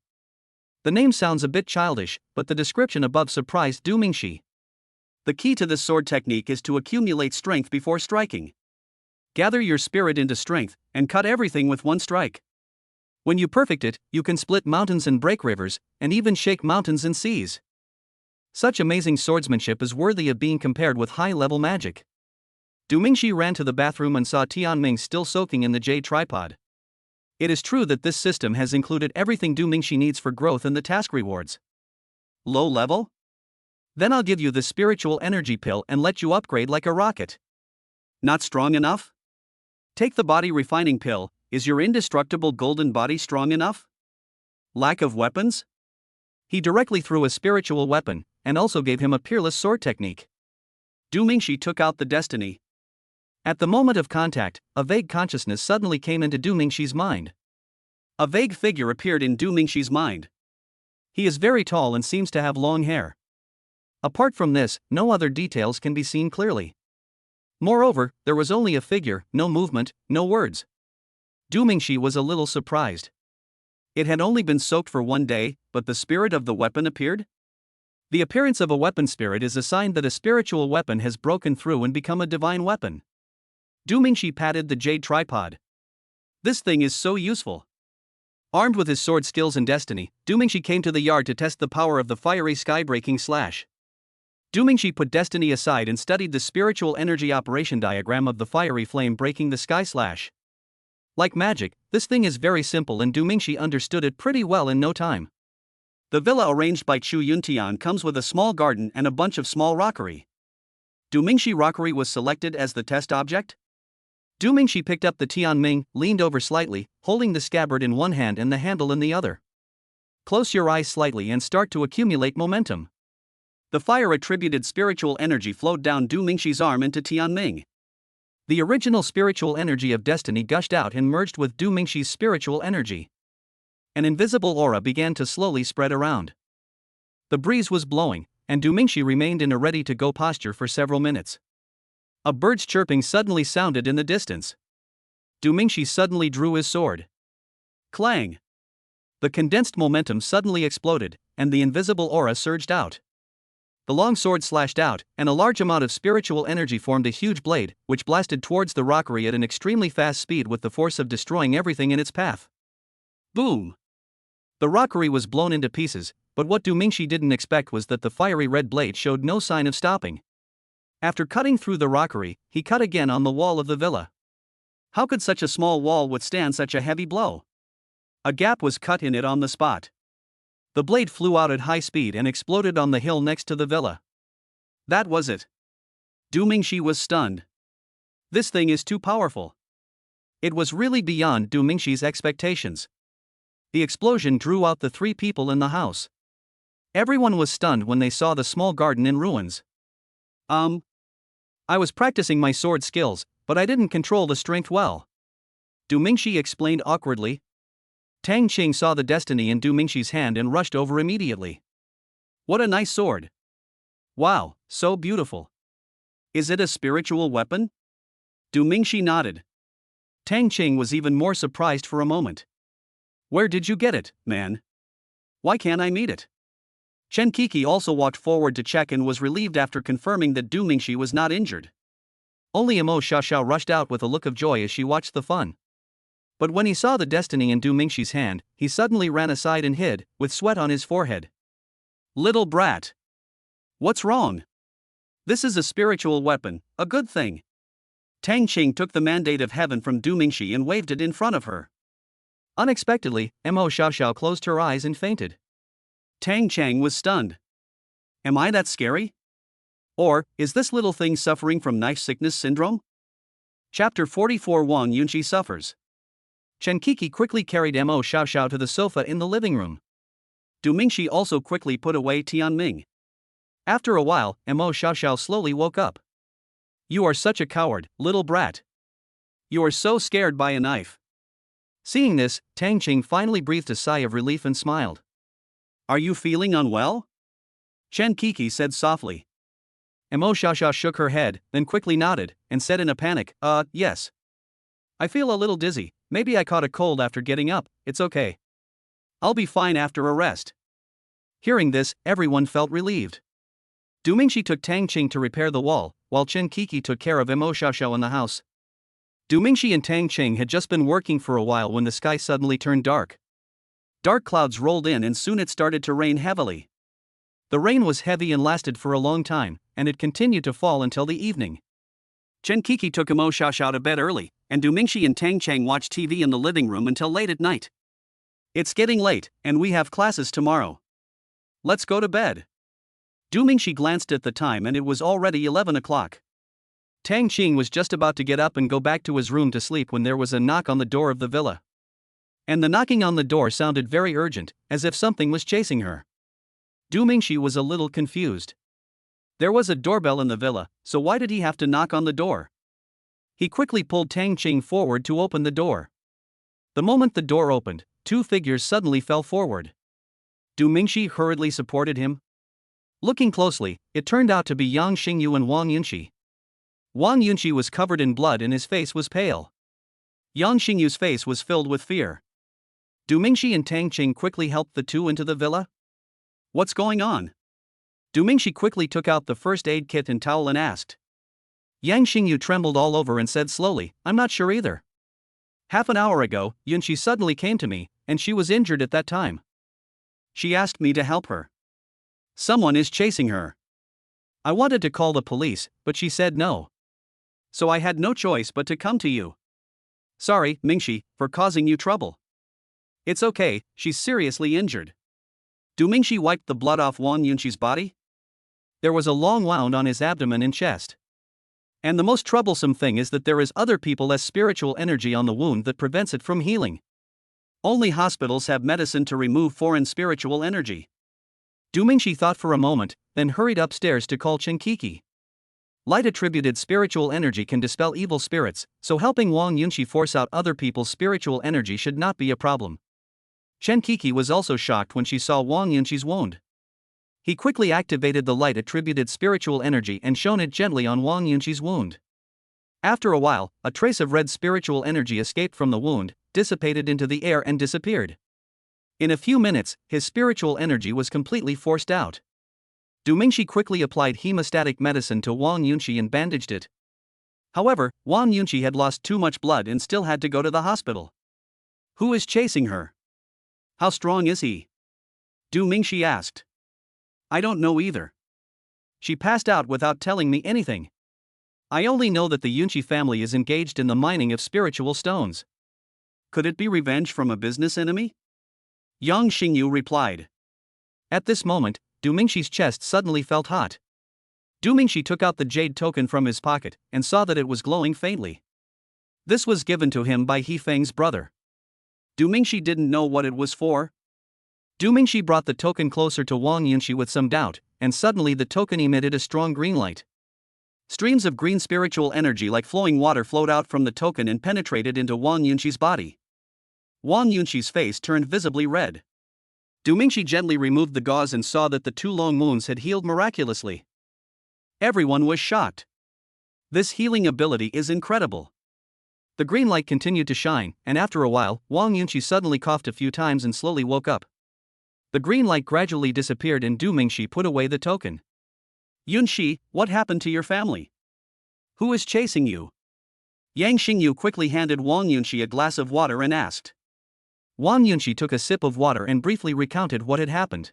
The name sounds a bit childish, but the description above surprised Du Mingxi. The key to this sword technique is to accumulate strength before striking. Gather your spirit into strength, and cut everything with 1 strike. When you perfect it, you can split mountains and break rivers, and even shake mountains and seas. Such amazing swordsmanship is worthy of being compared with high-level magic. Du Mingxi ran to the bathroom and saw Tianming still soaking in the jade tripod. It is true that this system has included everything Du Mingxi needs for growth and the task rewards. Low level? Then I'll give you the spiritual energy pill and let you upgrade like a rocket. Not strong enough? Take the body refining pill. Is your indestructible golden body strong enough? Lack of weapons? He directly threw a spiritual weapon, and also gave him a peerless sword technique. Du Mingxi took out the destiny. At the moment of contact, a vague consciousness suddenly came into Du Mingxi's mind. A vague figure appeared in Du Mingxi's mind. He is very tall and seems to have long hair. Apart from this, no other details can be seen clearly. Moreover, there was only a figure, no movement, no words. Du Mingxi was a little surprised. It had only been soaked for 1 day, but the spirit of the weapon appeared? The appearance of a weapon spirit is a sign that a spiritual weapon has broken through and become a divine weapon. Du Mingxi patted the jade tripod. This thing is so useful. Armed with his sword skills and destiny, Du Mingxi came to the yard to test the power of the fiery sky-breaking slash. Du Mingxi put destiny aside and studied the spiritual energy operation diagram of the fiery flame breaking the sky slash. Like magic, this thing is very simple and Du Mingxi understood it pretty well in no time. The villa arranged by Chu Yuntian comes with a small garden and a bunch of small rockery. Du Mingxi rockery was selected as the test object? Du Mingxi picked up the Tianming, leaned over slightly, holding the scabbard in one hand and the handle in the other. Close your eyes slightly and start to accumulate momentum. The fire-attributed spiritual energy flowed down Du Mingxi's arm into Tianming. The original spiritual energy of destiny gushed out and merged with Du Mingxi's spiritual energy. An invisible aura began to slowly spread around. The breeze was blowing, and Du Mingxi remained in a ready-to-go posture for several minutes. A bird's chirping suddenly sounded in the distance. Du Mingxi suddenly drew his sword. Clang! The condensed momentum suddenly exploded, and the invisible aura surged out. The long sword slashed out, and a large amount of spiritual energy formed a huge blade, which blasted towards the rockery at an extremely fast speed with the force of destroying everything in its path. Boom! The rockery was blown into pieces, but what Du Mingxi didn't expect was that the fiery red blade showed no sign of stopping. After cutting through the rockery, he cut again on the wall of the villa. How could such a small wall withstand such a heavy blow? A gap was cut in it on the spot. The blade flew out at high speed and exploded on the hill next to the villa. That was it. Du Mingxi was stunned. This thing is too powerful. It was really beyond Du Mingxi's expectations. The explosion drew out the three people in the house. Everyone was stunned when they saw the small garden in ruins. I was practicing my sword skills, but I didn't control the strength well. Du Mingxi explained awkwardly. Tang Qing saw the destiny in Du Mingxi's hand and rushed over immediately. What a nice sword! Wow, so beautiful. Is it a spiritual weapon? Du Mingxi nodded. Tang Qing was even more surprised for a moment. Where did you get it, man? Why can't I meet it? Chen Kiki also walked forward to check and was relieved after confirming that Du Mingxi was not injured. Only Mo Xiaoxiao rushed out with a look of joy as she watched the fun. But when he saw the destiny in Du Mingxi's hand, he suddenly ran aside and hid, with sweat on his forehead. Little brat! What's wrong? This is a spiritual weapon, a good thing. Tang Qing took the mandate of heaven from Du Mingxi and waved it in front of her. Unexpectedly, Mo Xiaoxiao closed her eyes and fainted. Tang Chang was stunned. Am I that scary? Or, is this little thing suffering from knife sickness syndrome? Chapter 44 Wang Yunqi suffers. Chen Kiki quickly carried Mo Xiaoxiao to the sofa in the living room. Du Mingxi also quickly put away Tianming. After a while, Mo Xiaoxiao slowly woke up. You are such a coward, little brat. You are so scared by a knife. Seeing this, Tang Qing finally breathed a sigh of relief and smiled. Are you feeling unwell? Chen Kiki said softly. Mo Xiaoxiao shook her head, then quickly nodded, and said in a panic, yes. I feel a little dizzy, maybe I caught a cold after getting up, it's okay. I'll be fine after a rest. Hearing this, everyone felt relieved. Du Mingxi took Tang Qing to repair the wall, while Chen Kiki took care of Mo Xiaoxiao in the house. Du Mingxi and Tang Qing had just been working for a while when the sky suddenly turned dark. Dark clouds rolled in and soon it started to rain heavily. The rain was heavy and lasted for a long time, and it continued to fall until the evening. Chen Kiki took Mo Xiaoxiao to bed early, and Du Mingxi and Tang Chang watched TV in the living room until late at night. It's getting late, and we have classes tomorrow. Let's go to bed. Du Mingxi glanced at the time and it was already 11 o'clock. Tang Qing was just about to get up and go back to his room to sleep when there was a knock on the door of the villa. And the knocking on the door sounded very urgent, as if something was chasing her. Du Mingxi was a little confused. There was a doorbell in the villa, so why did he have to knock on the door? He quickly pulled Tang Qing forward to open the door. The moment the door opened, two figures suddenly fell forward. Du Mingxi hurriedly supported him. Looking closely, it turned out to be Yang Xingyu and Wang Yunqi. Wang Yunqi was covered in blood and his face was pale. Yang Xingyu's face was filled with fear. Du Mingxi and Tang Qing quickly helped the two into the villa. What's going on? Du Mingxi quickly took out the first aid kit and towel and asked. Yang Xingyu trembled all over and said slowly, I'm not sure either. Half an hour ago, Yunqi suddenly came to me, and she was injured at that time. She asked me to help her. Someone is chasing her. I wanted to call the police, but she said no. So I had no choice but to come to you. Sorry, Mingxi, for causing you trouble. It's okay, she's seriously injured. Du Mingxi wiped the blood off Wang Yunqi's body. There was a long wound on his abdomen and chest. And the most troublesome thing is that there is other people's spiritual energy on the wound that prevents it from healing. Only hospitals have medicine to remove foreign spiritual energy. Du Mingxi thought for a moment, then hurried upstairs to call Chen Kiki. Light-attributed spiritual energy can dispel evil spirits, so helping Wang Yunxi force out other people's spiritual energy should not be a problem. Chen Kiki was also shocked when she saw Wang Yunxi's wound. He quickly activated the light-attributed spiritual energy and shone it gently on Wang Yunxi's wound. After a while, a trace of red spiritual energy escaped from the wound, dissipated into the air and disappeared. In a few minutes, his spiritual energy was completely forced out. Du Mingxi quickly applied hemostatic medicine to Wang Yunxi and bandaged it. However, Wang Yunxi had lost too much blood and still had to go to the hospital. Who is chasing her? How strong is he? Du Mingxi asked. I don't know either. She passed out without telling me anything. I only know that the Yunxi family is engaged in the mining of spiritual stones. Could it be revenge from a business enemy? Yang Xingyu replied. At this moment, Du Mingxi's chest suddenly felt hot. Du Mingxi took out the jade token from his pocket and saw that it was glowing faintly. This was given to him by He Feng's brother. Du Mingxi didn't know what it was for. Du Mingxi brought the token closer to Wang Yunxi with some doubt, and suddenly the token emitted a strong green light. Streams of green spiritual energy like flowing water flowed out from the token and penetrated into Wang Yunxi's body. Wang Yunxi's face turned visibly red. Du Mingxi gently removed the gauze and saw that the 2 long wounds had healed miraculously. Everyone was shocked. This healing ability is incredible. The green light continued to shine, and after a while, Wang Yunxi suddenly coughed a few times and slowly woke up. The green light gradually disappeared and Du Mingxi put away the token. Yunxi, what happened to your family? Who is chasing you? Yang Xingyu quickly handed Wang Yunxi a glass of water and asked. Wang Yunxi took a sip of water and briefly recounted what had happened.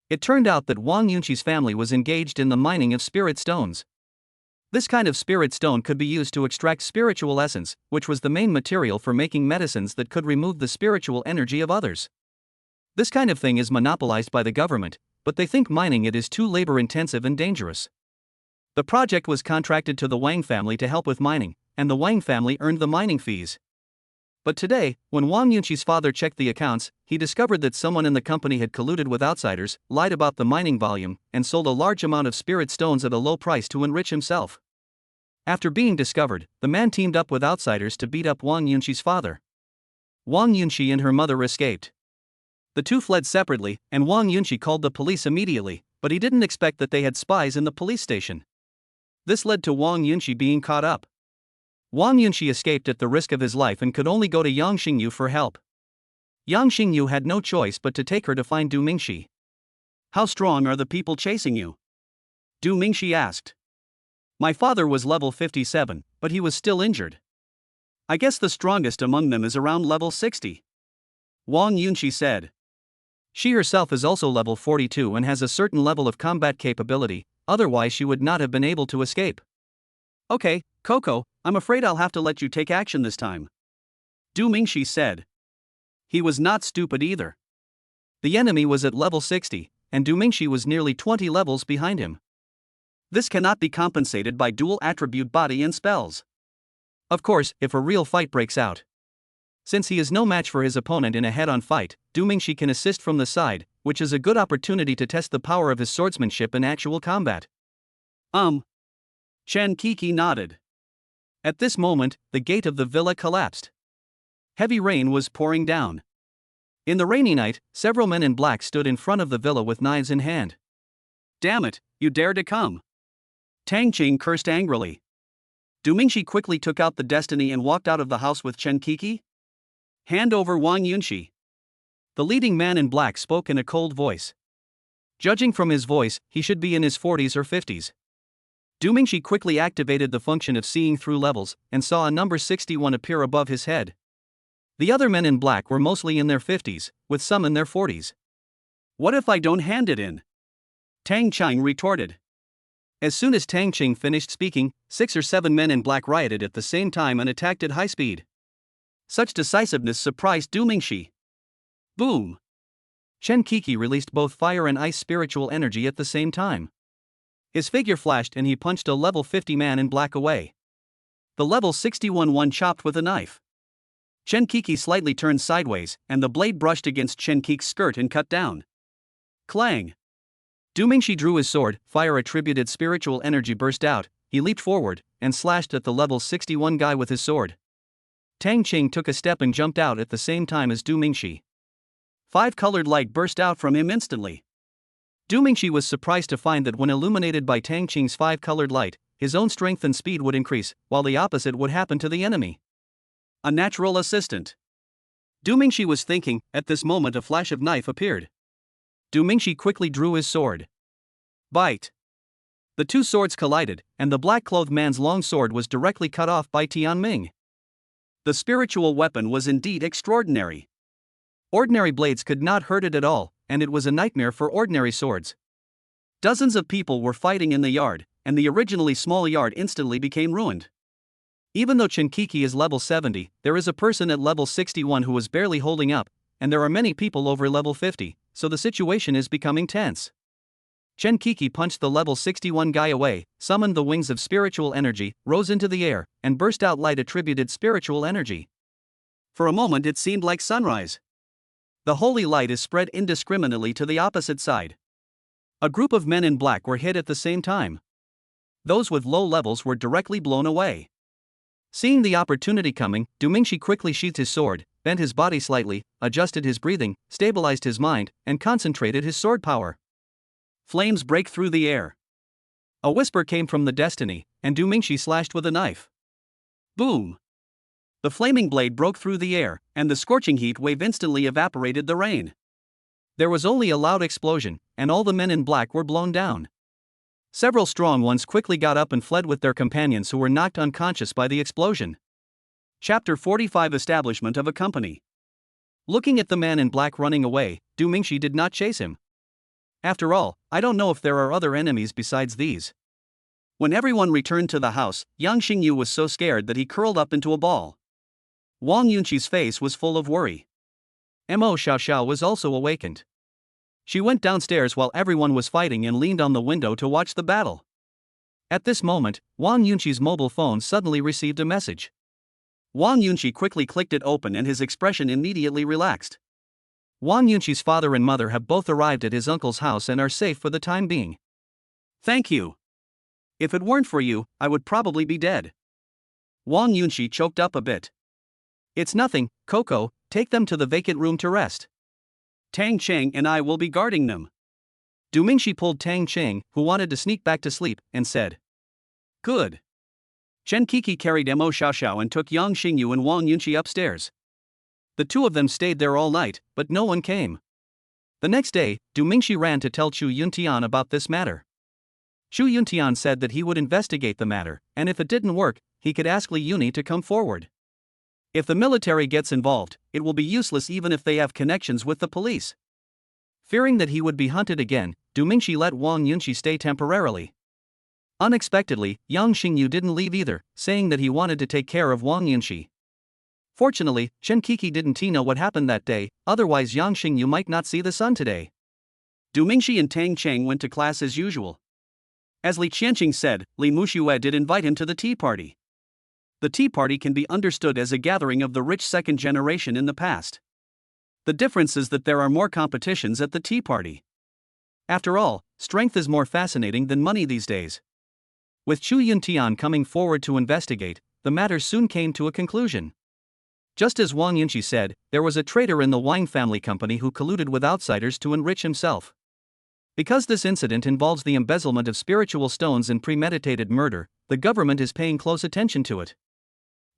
It turned out that Wang Yunxi's family was engaged in the mining of spirit stones. This kind of spirit stone could be used to extract spiritual essence, which was the main material for making medicines that could remove the spiritual energy of others. This kind of thing is monopolized by the government, but they think mining it is too labor-intensive and dangerous. The project was contracted to the Wang family to help with mining, and the Wang family earned the mining fees. But today, when Wang Yunxi's father checked the accounts, he discovered that someone in the company had colluded with outsiders, lied about the mining volume, and sold a large amount of spirit stones at a low price to enrich himself. After being discovered, the man teamed up with outsiders to beat up Wang Yunxi's father. Wang Yunxi and her mother escaped. The two fled separately, and Wang Yunxi called the police immediately, but he didn't expect that they had spies in the police station. This led to Wang Yunxi being caught up. Wang Yunxi escaped at the risk of his life and could only go to Yang Xingyu for help. Yang Xingyu had no choice but to take her to find Du Mingxi. How strong are the people chasing you? Du Mingxi asked. My father was level 57, but he was still injured. I guess the strongest among them is around level 60. Wang Yunxi said. She herself is also level 42 and has a certain level of combat capability, otherwise she would not have been able to escape. Okay, Coco, I'm afraid I'll have to let you take action this time. Du Mingxi said. He was not stupid either. The enemy was at level 60, and Du Mingxi was nearly 20 levels behind him. This cannot be compensated by dual attribute body and spells. Of course, if a real fight breaks out. Since he is no match for his opponent in a head-on fight, Du Mingxi can assist from the side, which is a good opportunity to test the power of his swordsmanship in actual combat. Chen Kiki nodded. At this moment, the gate of the villa collapsed. Heavy rain was pouring down. In the rainy night, several men in black stood in front of the villa with knives in hand. Damn it, you dare to come! Tang Qing cursed angrily. Du Mingxi quickly took out the destiny and walked out of the house with Chen Kiki. Hand over Wang Yunxi. The leading man in black spoke in a cold voice. Judging from his voice, he should be in his 40s or 50s. Du Mingxi quickly activated the function of seeing through levels, and saw a number 61 appear above his head. The other men in black were mostly in their 50s, with some in their 40s. What if I don't hand it in? Tang Qing retorted. As soon as Tang Qing finished speaking, 6 or 7 men in black rioted at the same time and attacked at high speed. Such decisiveness surprised Du Mingxi. Boom! Chen Kiki released both fire and ice spiritual energy at the same time. His figure flashed and he punched a level 50 man in black away. The level 61 one chopped with a knife. Chen Kiki slightly turned sideways, and the blade brushed against Chen Kiki's skirt and cut down. Clang! Du Mingxi drew his sword, fire-attributed spiritual energy burst out, he leaped forward and slashed at the level 61 guy with his sword. Tang Qing took a step and jumped out at the same time as Du Mingxi. 5-colored light burst out from him instantly. Du Mingxi was surprised to find that when illuminated by Tang Qing's 5-colored light, his own strength and speed would increase, while the opposite would happen to the enemy. A natural assistant. Du Mingxi was thinking. At this moment a flash of knife appeared. Du Mingxi quickly drew his sword. Bite. The two swords collided, and the black-clothed man's long sword was directly cut off by Tianming. The spiritual weapon was indeed extraordinary. Ordinary blades could not hurt it at all, and it was a nightmare for ordinary swords. Dozens of people were fighting in the yard, and the originally small yard instantly became ruined. Even though Chen Kiki is level 70, there is a person at level 61 who is barely holding up, and there are many people over level 50, so the situation is becoming tense. Chen Kiki punched the level 61 guy away, summoned the wings of spiritual energy, rose into the air, and burst out light attributed spiritual energy. For a moment it seemed like sunrise. The holy light is spread indiscriminately to the opposite side. A group of men in black were hit at the same time. Those with low levels were directly blown away. Seeing the opportunity coming, Du Mingxi quickly sheathed his sword, bent his body slightly, adjusted his breathing, stabilized his mind, and concentrated his sword power. Flames break through the air. A whisper came from the destiny, and Du Mingxi slashed with a knife. Boom! The flaming blade broke through the air, and the scorching heat wave instantly evaporated the rain. There was only a loud explosion, and all the men in black were blown down. Several strong ones quickly got up and fled with their companions who were knocked unconscious by the explosion. Chapter 45 Establishment of a Company. Looking at the man in black running away, Du Mingxi did not chase him. After all, I don't know if there are other enemies besides these. When everyone returned to the house, Yang Xingyu was so scared that he curled up into a ball. Wang Yunqi's face was full of worry. Mo Xiaoxiao was also awakened. She went downstairs while everyone was fighting and leaned on the window to watch the battle. At this moment, Wang Yunqi's mobile phone suddenly received a message. Wang Yunqi quickly clicked it open and his expression immediately relaxed. Wang Yunqi's father and mother have both arrived at his uncle's house and are safe for the time being. Thank you. If it weren't for you, I would probably be dead. Wang Yunqi choked up a bit. It's nothing, Coco, take them to the vacant room to rest. Tang Cheng and I will be guarding them. Du Mingxi pulled Tang Cheng, who wanted to sneak back to sleep, and said. Good. Chen Kiki carried Mo Xiaoxiao and took Yang Xingyu and Wang Yunqi upstairs. The two of them stayed there all night, but no one came. The next day, Du Mingxi ran to tell Chu Yuntian about this matter. Chu Yuntian said that he would investigate the matter, and if it didn't work, he could ask Li Yuni to come forward. If the military gets involved, it will be useless even if they have connections with the police. Fearing that he would be hunted again, Du Mingxi let Wang Yunqi stay temporarily. Unexpectedly, Yang Xingyu didn't leave either, saying that he wanted to take care of Wang Yunqi. Fortunately, Chen Kiki didn't know what happened that day, otherwise Yang Xingyu might not see the sun today. Du Mingxi and Tang Cheng went to class as usual. As Li Qianqing said, Li Muxue did invite him to the tea party. The tea party can be understood as a gathering of the rich second generation in the past. The difference is that there are more competitions at the tea party. After all, strength is more fascinating than money these days. With Chu Yuntian coming forward to investigate, the matter soon came to a conclusion. Just as Wang Yunqi said, there was a traitor in the Wang family company who colluded with outsiders to enrich himself. Because this incident involves the embezzlement of spiritual stones and premeditated murder, the government is paying close attention to it.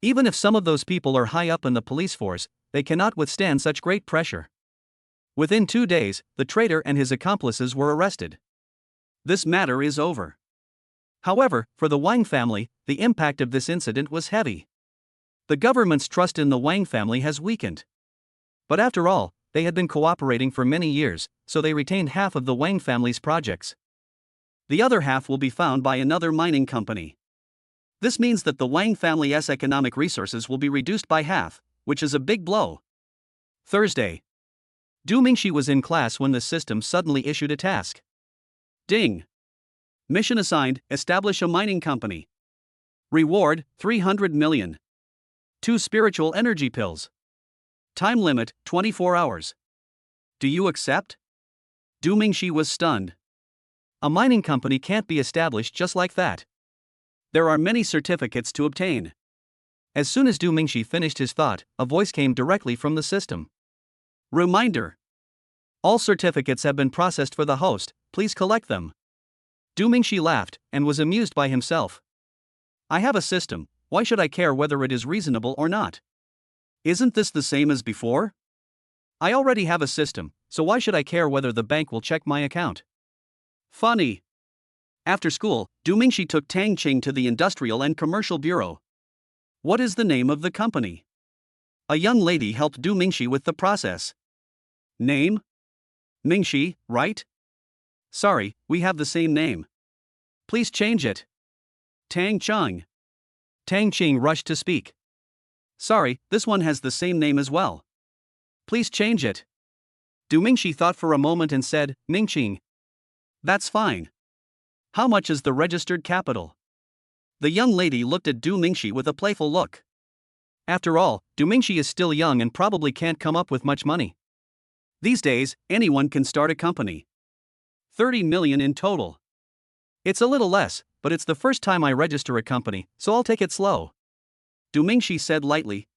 Even if some of those people are high up in the police force, they cannot withstand such great pressure. Within 2 days, the traitor and his accomplices were arrested. This matter is over. However, for the Wang family, the impact of this incident was heavy. The government's trust in the Wang family has weakened. But after all, they had been cooperating for many years, so they retained half of the Wang family's projects. The other half will be found by another mining company. This means that the Wang family's economic resources will be reduced by half, which is a big blow. Thursday. Du Mingxi was in class when the system suddenly issued a task. Ding! Mission assigned, establish a mining company. Reward, 300 million. 2 spiritual energy pills. Time limit, 24 hours. Do you accept? Du Mingxi was stunned. A mining company can't be established just like that. There are many certificates to obtain. As soon as Du Mingxi finished his thought, a voice came directly from the system. Reminder. All certificates have been processed for the host, please collect them. Du Mingxi laughed, and was amused by himself. I have a system, why should I care whether it is reasonable or not? Isn't this the same as before? I already have a system, so why should I care whether the bank will check my account? Funny. After school, Du Mingxi took Tang Qing to the Industrial and Commercial Bureau. What is the name of the company? A young lady helped Du Mingxi with the process. Name? Mingxi, right? Sorry, we have the same name. Please change it. Tang Cheng. Tang Qing rushed to speak. Sorry, this one has the same name as well. Please change it. Du Mingxi thought for a moment and said, Mingqing. That's fine. How much is the registered capital? The young lady looked at Du Mingxi with a playful look. After all, Du Mingxi is still young and probably can't come up with much money. These days, anyone can start a company. 30 million in total. It's a little less, but it's the first time I register a company, so I'll take it slow. Du Mingxi said lightly.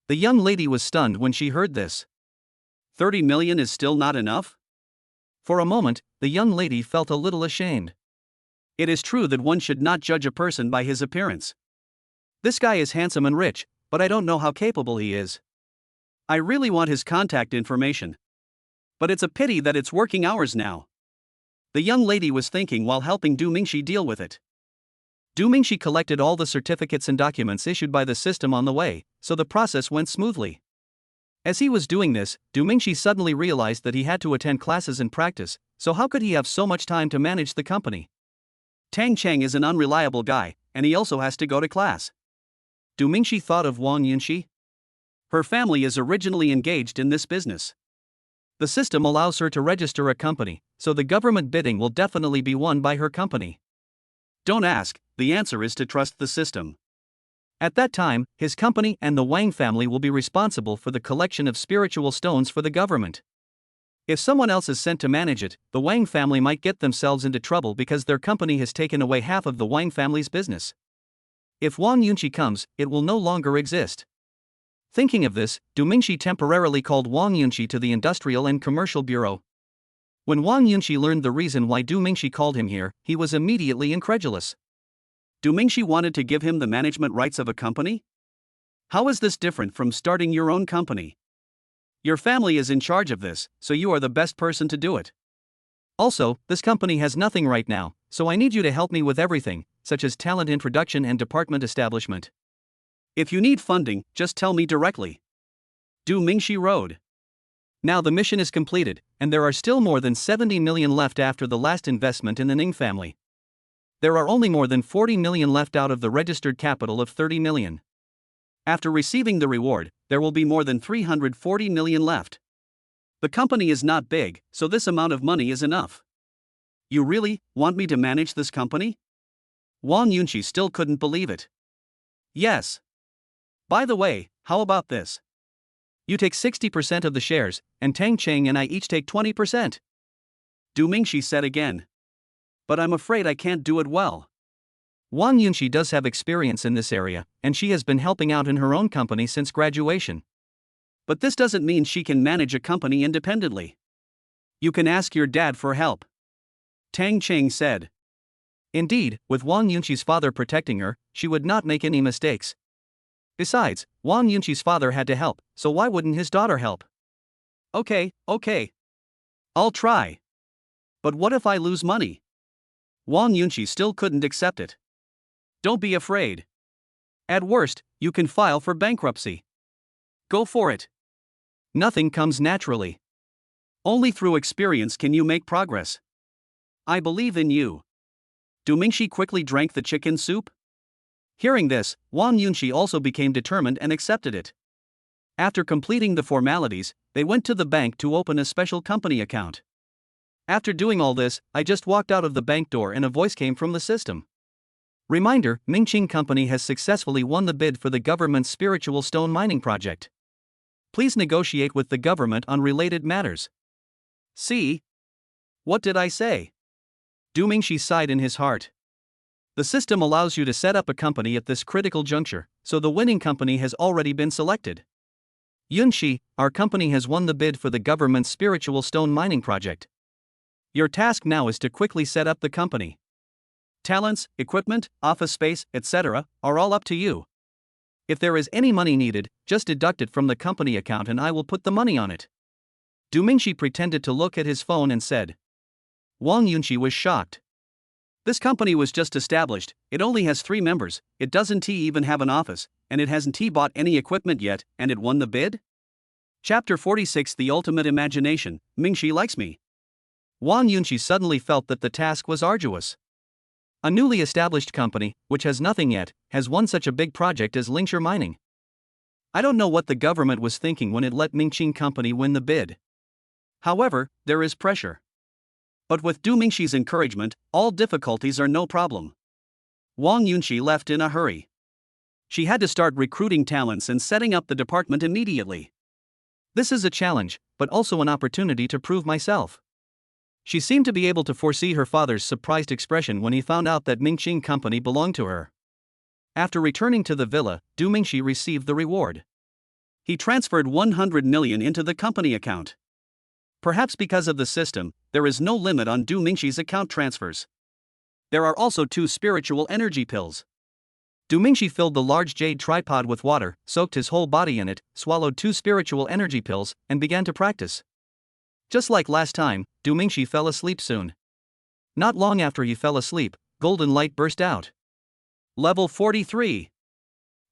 The young lady was stunned when she heard this. 30 million is still not enough? For a moment, the young lady felt a little ashamed. It is true that one should not judge a person by his appearance. This guy is handsome and rich, but I don't know how capable he is. I really want his contact information. But it's a pity that it's working hours now. The young lady was thinking while helping Du Mingxi deal with it. Du Mingxi collected all the certificates and documents issued by the system on the way, so the process went smoothly. As he was doing this, Du Mingxi suddenly realized that he had to attend classes and practice, so how could he have so much time to manage the company? Tang Cheng is an unreliable guy, and he also has to go to class. Du Mingxi thought of Wang Yunxi. Her family is originally engaged in this business. The system allows her to register a company, so the government bidding will definitely be won by her company. Don't ask, the answer is to trust the system. At that time, his company and the Wang family will be responsible for the collection of spiritual stones for the government. If someone else is sent to manage it, the Wang family might get themselves into trouble because their company has taken away half of the Wang family's business. If Wang Yunxi comes, it will no longer exist. Thinking of this, Du Mingxi temporarily called Wang Yunxi to the Industrial and Commercial Bureau. When Wang Yunxi learned the reason why Du Mingxi called him here, he was immediately incredulous. Du Mingxi wanted to give him the management rights of a company? How is this different from starting your own company? Your family is in charge of this, so you are the best person to do it. Also, this company has nothing right now, so I need you to help me with everything, such as talent introduction and department establishment. If you need funding, just tell me directly. Du Mingxi wrote. Now the mission is completed, and there are still more than 70 million left after the last investment in the Ning family. There are only more than 40 million left out of the registered capital of 30 million. After receiving the reward, there will be more than 340 million left. The company is not big, so this amount of money is enough. You really want me to manage this company? Wang Yunxi still couldn't believe it. Yes. By the way, how about this? You take 60% of the shares, and Tang Cheng and I each take 20%. Du Mingxi said again. But I'm afraid I can't do it well. Wang Yunxi does have experience in this area, and she has been helping out in her own company since graduation. But this doesn't mean she can manage a company independently. You can ask your dad for help. Tang Cheng said. Indeed, with Wang Yunxi's father protecting her, she would not make any mistakes. Besides, Wang Yunxi's father had to help, so why wouldn't his daughter help? Okay. I'll try. But what if I lose money? Wang Yunxi still couldn't accept it. Don't be afraid. At worst, you can file for bankruptcy. Go for it. Nothing comes naturally. Only through experience can you make progress. I believe in you. Du Mingxi quickly drank the chicken soup. Hearing this, Wang Yunxi also became determined and accepted it. After completing the formalities, they went to the bank to open a special company account. After doing all this, I just walked out of the bank door and a voice came from the system. Reminder, Mingqing Company has successfully won the bid for the government's spiritual stone mining project. Please negotiate with the government on related matters. See? What did I say? Du Mingxi sighed in his heart. The system allows you to set up a company at this critical juncture, so the winning company has already been selected. Yunxi, our company has won the bid for the government's spiritual stone mining project. Your task now is to quickly set up the company. Talents, equipment, office space, etc., are all up to you. If there is any money needed, just deduct it from the company account and I will put the money on it. Du Mingxi pretended to look at his phone and said. Wang Yunxi was shocked. This company was just established, it only has 3 members, it doesn't even have an office, and it hasn't bought any equipment yet, and it won the bid? Chapter 46 The Ultimate Imagination, Mingxi Likes Me. Wang Yunxi suddenly felt that the task was arduous. A newly established company, which has nothing yet, has won such a big project as Lingxi Mining. I don't know what the government was thinking when it let Mingxi Company win the bid. However, there is pressure. But with Du Mingxi's encouragement, all difficulties are no problem. Wang Yunxi left in a hurry. She had to start recruiting talents and setting up the department immediately. This is a challenge, but also an opportunity to prove myself. She seemed to be able to foresee her father's surprised expression when he found out that Mingxi Company belonged to her. After returning to the villa, Du Mingxi received the reward. He transferred 100 million into the company account. Perhaps because of the system, there is no limit on Du Mingxi's account transfers. There are also 2 spiritual energy pills. Du Mingxi filled the large jade tripod with water, soaked his whole body in it, swallowed 2 spiritual energy pills, and began to practice. Just like last time, Du Mingxi fell asleep soon. Not long after he fell asleep, golden light burst out. Level 43.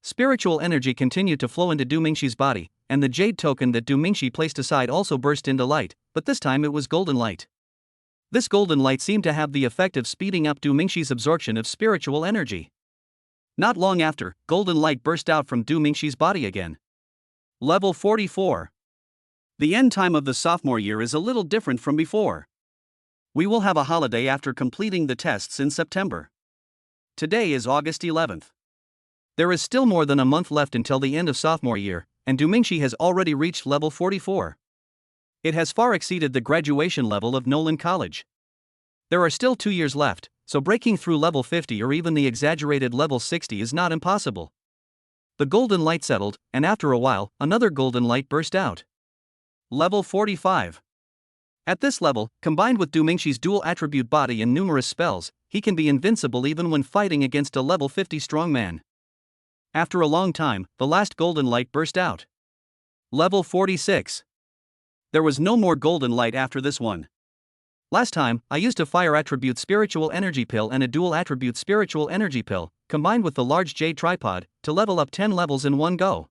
Spiritual energy continued to flow into Du Mingxi's body, and the jade token that Du Mingxi placed aside also burst into light, but this time it was golden light. This golden light seemed to have the effect of speeding up Du Mingxi's absorption of spiritual energy. Not long after, golden light burst out from Du Mingxi's body again. Level 44. The end time of the sophomore year is a little different from before. We will have a holiday after completing the tests in September. Today is August 11th. There is still more than a month left until the end of sophomore year, and Du Mingxi has already reached level 44. It has far exceeded the graduation level of Nolan College. There are still 2 years left, so breaking through level 50 or even the exaggerated level 60 is not impossible. The golden light settled, and after a while, another golden light burst out. Level 45. At this level, combined with Du Mingxi's dual attribute body and numerous spells, he can be invincible even when fighting against a level 50 strongman. After a long time, the last golden light burst out. Level 46. There was no more golden light after this one. Last time, I used a fire attribute spiritual energy pill and a dual attribute spiritual energy pill, combined with the large jade tripod, to level up 10 levels in one go.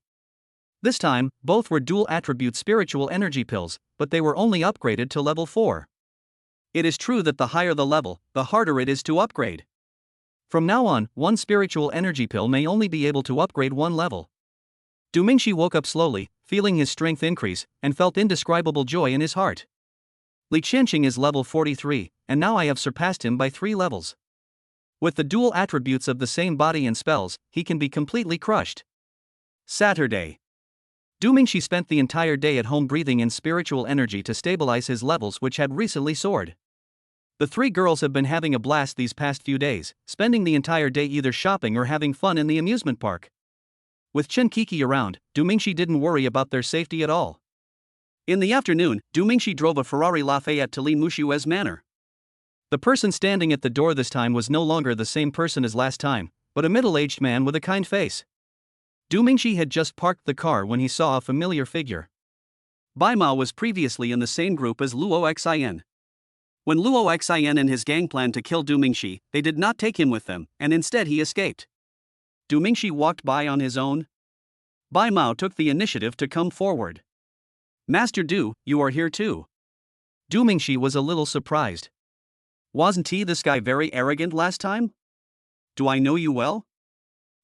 This time, both were dual attribute spiritual energy pills, but they were only upgraded to level 4. It is true that the higher the level, the harder it is to upgrade. From now on, one spiritual energy pill may only be able to upgrade 1 level. Du Mingxi woke up slowly, feeling his strength increase, and felt indescribable joy in his heart. Li Qianqing is level 43, and now I have surpassed him by 3 levels. With the dual attributes of the same body and spells, he can be completely crushed. Saturday. Du Mingxi spent the entire day at home breathing in spiritual energy to stabilize his levels, which had recently soared. The 3 girls have been having a blast these past few days, spending the entire day either shopping or having fun in the amusement park. With Chen Kiki around, Du Mingxi didn't worry about their safety at all. In the afternoon, Du Mingxi drove a Ferrari Lafayette to Li Mushue's manor. The person standing at the door this time was no longer the same person as last time, but a middle-aged man with a kind face. Du Mingxi had just parked the car when he saw a familiar figure. Bai Mao was previously in the same group as Luo Xin. When Luo Xin and his gang planned to kill Du Mingxi, they did not take him with them, and instead he escaped. Du Mingxi walked by on his own. Bai Mao took the initiative to come forward. Master Du, you are here too. Du Mingxi was a little surprised. Wasn't he this guy very arrogant last time? Do I know you well?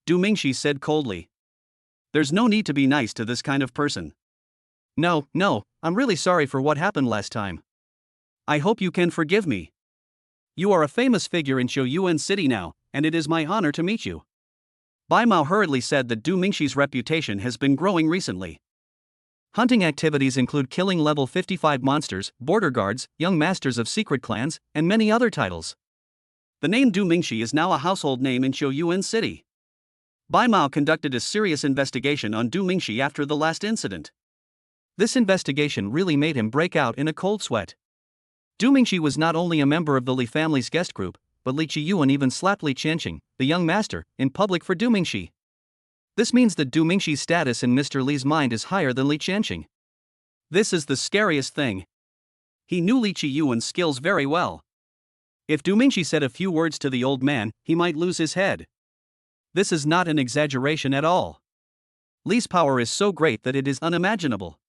Du Mingxi said coldly. There's no need to be nice to this kind of person. No, I'm really sorry for what happened last time. I hope you can forgive me. You are a famous figure in Shouyuan City now, and it is my honor to meet you. Bai Mao hurriedly said that Du Mingxi's reputation has been growing recently. Hunting activities include killing level 55 monsters, border guards, young masters of secret clans, and many other titles. The name Du Mingxi is now a household name in Choyuan City. Bai Mao conducted a serious investigation on Du Mingxi after the last incident. This investigation really made him break out in a cold sweat. Du Mingxi was not only a member of the Li family's guest group, but Li Qiyuan even slapped Li Qianqing, the young master, in public for Du Mingxi. This means that Du Mingxi's status in Mr. Li's mind is higher than Li Qianqing. This is the scariest thing. He knew Li Qiyuan's skills very well. If Du Mingxi said a few words to the old man, he might lose his head. This is not an exaggeration at all. Li's power is so great that it is unimaginable.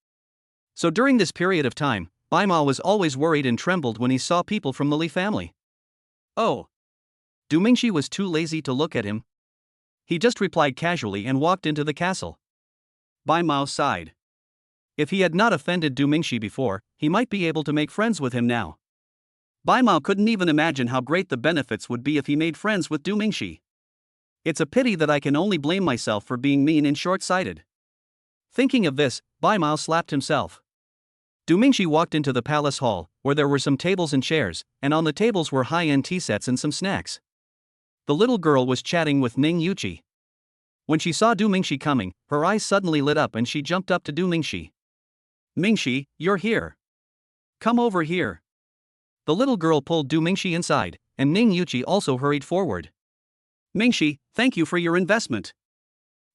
So during this period of time, Bai Mao was always worried and trembled when he saw people from the Li family. Oh. Du Mingxi was too lazy to look at him. He just replied casually and walked into the castle. Bai Mao sighed. If he had not offended Du Mingxi before, he might be able to make friends with him now. Bai Mao couldn't even imagine how great the benefits would be if he made friends with Du Mingxi. It's a pity that I can only blame myself for being mean and short-sighted. Thinking of this, Bai Mao slapped himself. Du Mingxi walked into the palace hall, where there were some tables and chairs, and on the tables were high-end tea sets and some snacks. The little girl was chatting with Ning Yuqi. When she saw Du Mingxi coming, her eyes suddenly lit up and she jumped up to Du Mingxi. Mingxi, you're here. Come over here. The little girl pulled Du Mingxi inside, and Ning Yuqi also hurried forward. Mingxi, thank you for your investment.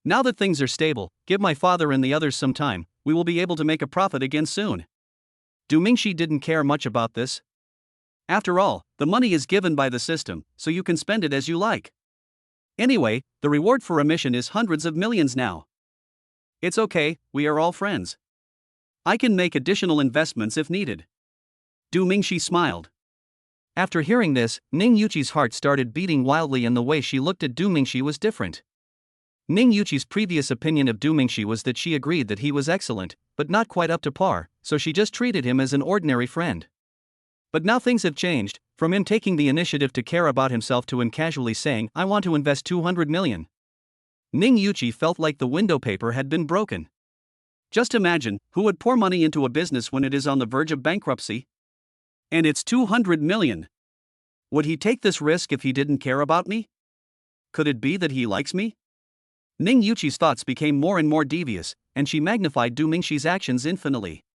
Now that things are stable, give my father and the others some time, we will be able to make a profit again soon. Du Mingxi didn't care much about this. After all, the money is given by the system, so you can spend it as you like. Anyway, the reward for a mission is hundreds of millions now. It's okay, we are all friends. I can make additional investments if needed. Du Mingxi smiled. After hearing this, Ning Yuqi's heart started beating wildly and the way she looked at Du Mingxi was different. Ning Yuqi's previous opinion of Du Mingxi was that she agreed that he was excellent, but not quite up to par, so she just treated him as an ordinary friend. But now things have changed, from him taking the initiative to care about himself to him casually saying, I want to invest 200 million. Ning Yuqi felt like the window paper had been broken. Just imagine, who would pour money into a business when it is on the verge of bankruptcy? And it's 200 million. Would he take this risk if he didn't care about me? Could it be that he likes me? Ning Yuqi's thoughts became more and more devious, and she magnified Du Mingxi's actions infinitely.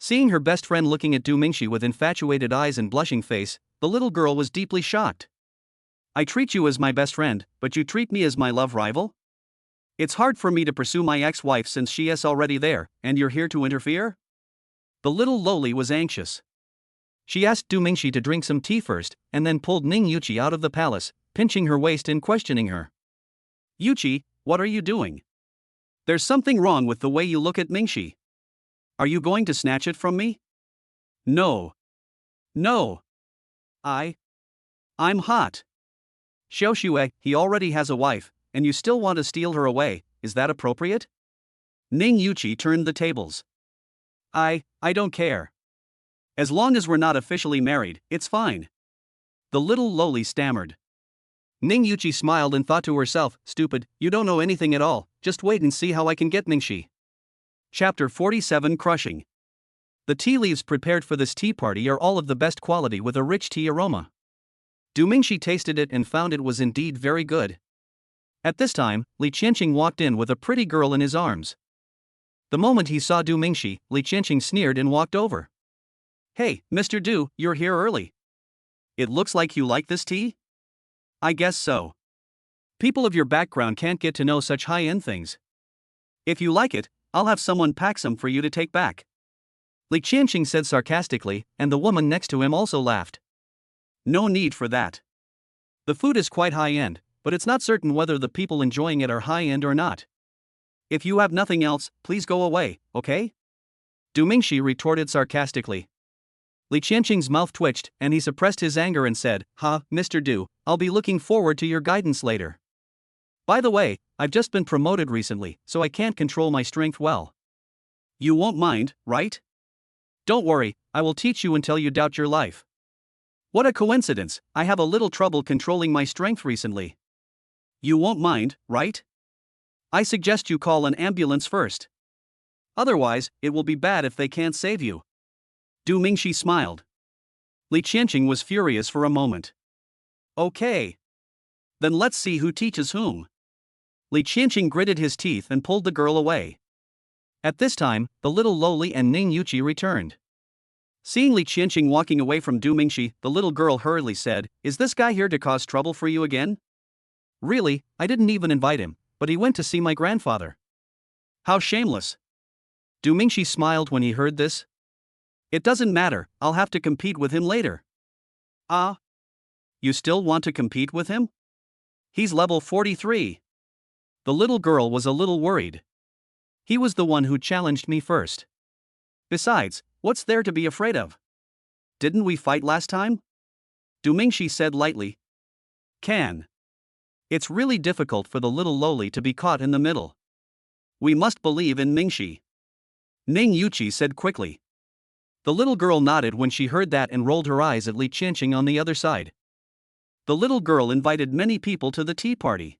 Seeing her best friend looking at Du Mingxi with infatuated eyes and blushing face, the little girl was deeply shocked. I treat you as my best friend, but you treat me as my love rival? It's hard for me to pursue my ex-wife since she is already there, and you're here to interfere? The little loli was anxious. She asked Du Mingxi to drink some tea first, and then pulled Ning Yuqi out of the palace, pinching her waist and questioning her. Yuqi, what are you doing? There's something wrong with the way you look at Mingxi. Are you going to snatch it from me? No. No. I'm hot. Xiaoxue, he already has a wife, and you still want to steal her away, is that appropriate? Ning Yuqi turned the tables. I don't care. As long as we're not officially married, it's fine. The little loli stammered. Ning Yuqi smiled and thought to herself, stupid, you don't know anything at all, just wait and see how I can get Mingxi. Chapter 47 Crushing. The tea leaves prepared for this tea party are all of the best quality with a rich tea aroma. Du Mingxi tasted it and found it was indeed very good. At this time, Li Qianqing walked in with a pretty girl in his arms. The moment he saw Du Mingxi, Li Qianqing sneered and walked over. Hey, Mr. Du, you're here early. It looks like you like this tea? I guess so. People of your background can't get to know such high-end things. If you like it, I'll have someone pack some for you to take back. Li Qianqing said sarcastically, and the woman next to him also laughed. No need for that. The food is quite high-end, but it's not certain whether the people enjoying it are high-end or not. If you have nothing else, please go away, okay? Du Mingxi retorted sarcastically. Li Qianqing's mouth twitched, and he suppressed his anger and said, Mr. Du, I'll be looking forward to your guidance later. By the way, I've just been promoted recently, so I can't control my strength well. You won't mind, right? Don't worry, I will teach you until you doubt your life. What a coincidence, I have a little trouble controlling my strength recently. You won't mind, right? I suggest you call an ambulance first. Otherwise, it will be bad if they can't save you. Du Mingxi smiled. Li Qianqing was furious for a moment. Okay. Then let's see who teaches whom. Li Qianqing gritted his teeth and pulled the girl away. At this time, the little lowly and Ning Yuqi returned. Seeing Li Qianqing walking away from Du Mingxi, the little girl hurriedly said, "Is this guy here to cause trouble for you again?" "Really, I didn't even invite him, but he went to see my grandfather." "How shameless." Du Mingxi smiled when he heard this. "It doesn't matter, I'll have to compete with him later." "Ah? You still want to compete with him? He's level 43. The little girl was a little worried. "He was the one who challenged me first. Besides, what's there to be afraid of? Didn't we fight last time?" Du Mingxi said lightly. It's really difficult for the little lowly to be caught in the middle. "We must believe in Mingxi," Ning Yuqi said quickly. The little girl nodded when she heard that and rolled her eyes at Li Qianqing on the other side. The little girl invited many people to the tea party.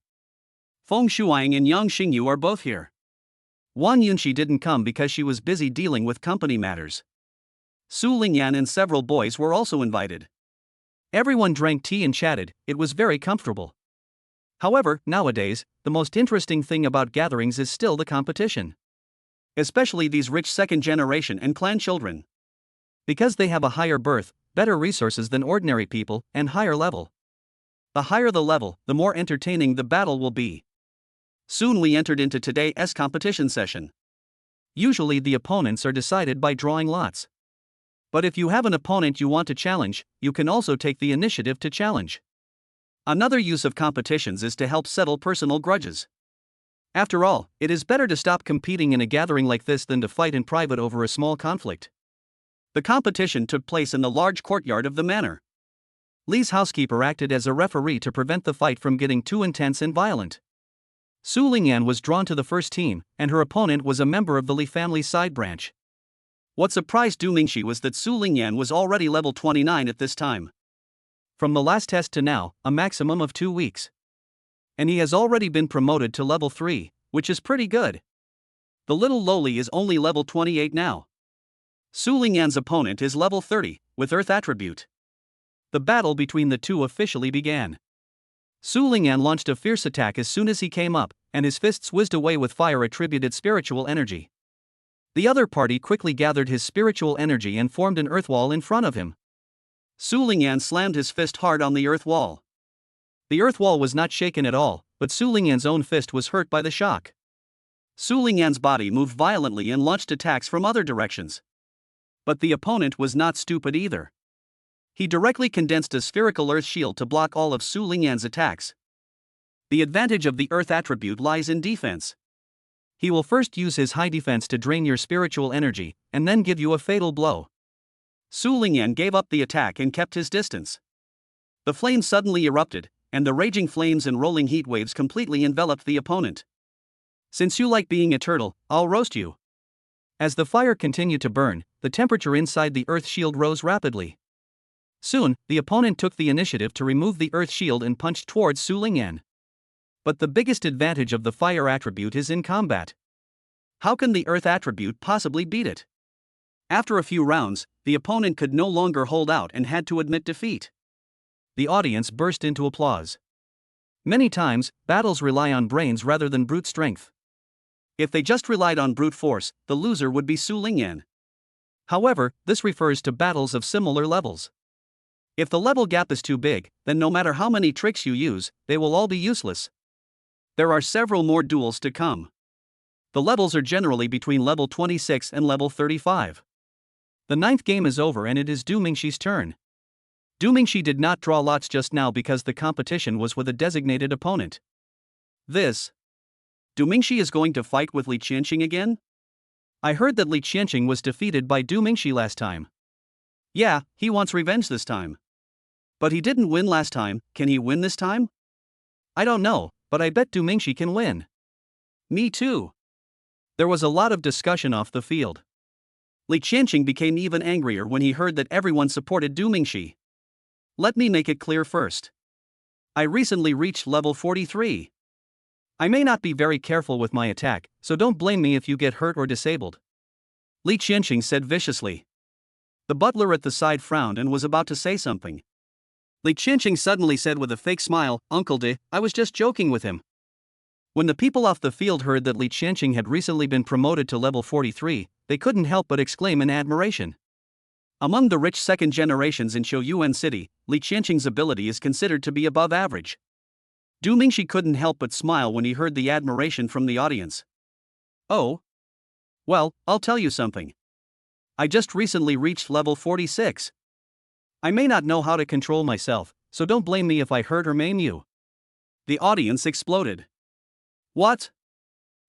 Feng Shuang and Yang Xingyu are both here. Wan Yunxi didn't come because she was busy dealing with company matters. Su Lingyan and several boys were also invited. Everyone drank tea and chatted. It was very comfortable. However, nowadays, the most interesting thing about gatherings is still the competition. Especially these rich second generation and clan children. Because they have a higher birth, better resources than ordinary people, and higher level. The higher the level, the more entertaining the battle will be. Soon we entered into today's competition session. Usually the opponents are decided by drawing lots. But if you have an opponent you want to challenge, you can also take the initiative to challenge. Another use of competitions is to help settle personal grudges. After all, it is better to stop competing in a gathering like this than to fight in private over a small conflict. The competition took place in the large courtyard of the manor. Li's housekeeper acted as a referee to prevent the fight from getting too intense and violent. Su Lingyan was drawn to the first team, and her opponent was a member of the Li family side branch. What surprised Du Mingxi was that Su Lingyan was already level 29 at this time. From the last test to now, a maximum of 2 weeks. And he has already been promoted to level 3, which is pretty good. The little lowly is only level 28 now. Su Lingyan's opponent is level 30, with Earth attribute. The battle between the two officially began. Su Lingyan launched a fierce attack as soon as he came up, and his fists whizzed away with fire-attributed spiritual energy. The other party quickly gathered his spiritual energy and formed an earth wall in front of him. Su Lingyan slammed his fist hard on the earth wall. The earth wall was not shaken at all, but Su Lingyan's own fist was hurt by the shock. Su Lingyan's body moved violently and launched attacks from other directions. But the opponent was not stupid either. He directly condensed a spherical earth shield to block all of Su Lingyan's attacks. The advantage of the earth attribute lies in defense. He will first use his high defense to drain your spiritual energy, and then give you a fatal blow. Su Lingyan gave up the attack and kept his distance. The flames suddenly erupted, and the raging flames and rolling heat waves completely enveloped the opponent. "Since you like being a turtle, I'll roast you." As the fire continued to burn, the temperature inside the earth shield rose rapidly. Soon, the opponent took the initiative to remove the earth shield and punched towards Su Lingyan. But the biggest advantage of the fire attribute is in combat. How can the earth attribute possibly beat it? After a few rounds, the opponent could no longer hold out and had to admit defeat. The audience burst into applause. Many times, battles rely on brains rather than brute strength. If they just relied on brute force, the loser would be Su Lingyan. However, this refers to battles of similar levels. If the level gap is too big, then no matter how many tricks you use, they will all be useless. There are several more duels to come. The levels are generally between level 26 and level 35. The 9th game is over and it is Du Mingxi's turn. Du Mingxi did not draw lots just now because the competition was with a designated opponent. Du Mingxi is going to fight with Li Qianqing again? I heard that Li Qianqing was defeated by Du Mingxi last time. Yeah, he wants revenge this time. But he didn't win last time, can he win this time? I don't know, but I bet Du Mingxi can win. Me too. There was a lot of discussion off the field. Li Qianqing became even angrier when he heard that everyone supported Du Mingxi. Let me make it clear first. I recently reached level 43. I may not be very careful with my attack, so don't blame me if you get hurt or disabled. Li Qianqing said viciously. The butler at the side frowned and was about to say something. Li Qianqing suddenly said with a fake smile, "Uncle De, I was just joking with him." When the people off the field heard that Li Qianqing had recently been promoted to level 43, they couldn't help but exclaim in admiration. Among the rich second generations in Shouyuan City, Li Qianqing's ability is considered to be above average. Du Mingxi couldn't help but smile when he heard the admiration from the audience. "Oh? Well, I'll tell you something. I just recently reached level 46. I may not know how to control myself, so don't blame me if I hurt or maim you." The audience exploded. "What?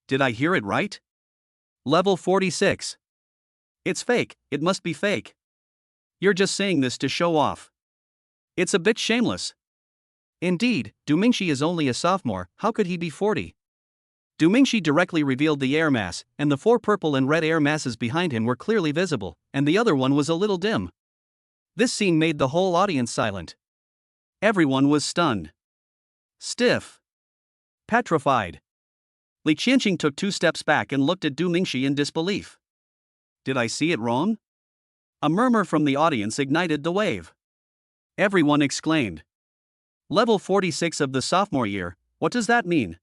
Did I hear it right? Level 46. It's fake, it must be fake. You're just saying this to show off. It's a bit shameless." Indeed, Du Mingxi is only a sophomore, how could he be 40? Du Mingxi directly revealed the air mass, and the 4 purple and red air masses behind him were clearly visible, and the other one was a little dim. This scene made the whole audience silent. Everyone was stunned. Stiff. Petrified. Li Qianqing took 2 steps back and looked at Du Mingxi in disbelief. "Did I see it wrong?" A murmur from the audience ignited the wave. Everyone exclaimed. "Level 46 of the sophomore year, what does that mean?"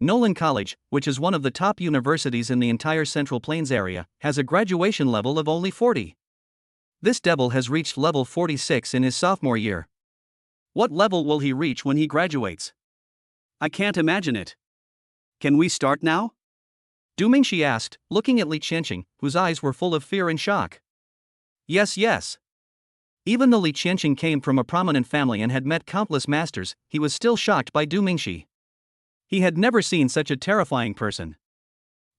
Nolan College, which is one of the top universities in the entire Central Plains area, has a graduation level of only 40. This devil has reached level 46 in his sophomore year. What level will he reach when he graduates? I can't imagine it. Can we start now? Du Mingxi asked, looking at Li Qianqing, whose eyes were full of fear and shock. Yes, yes. Even though Li Qianqing came from a prominent family and had met countless masters, he was still shocked by Du Mingxi. He had never seen such a terrifying person.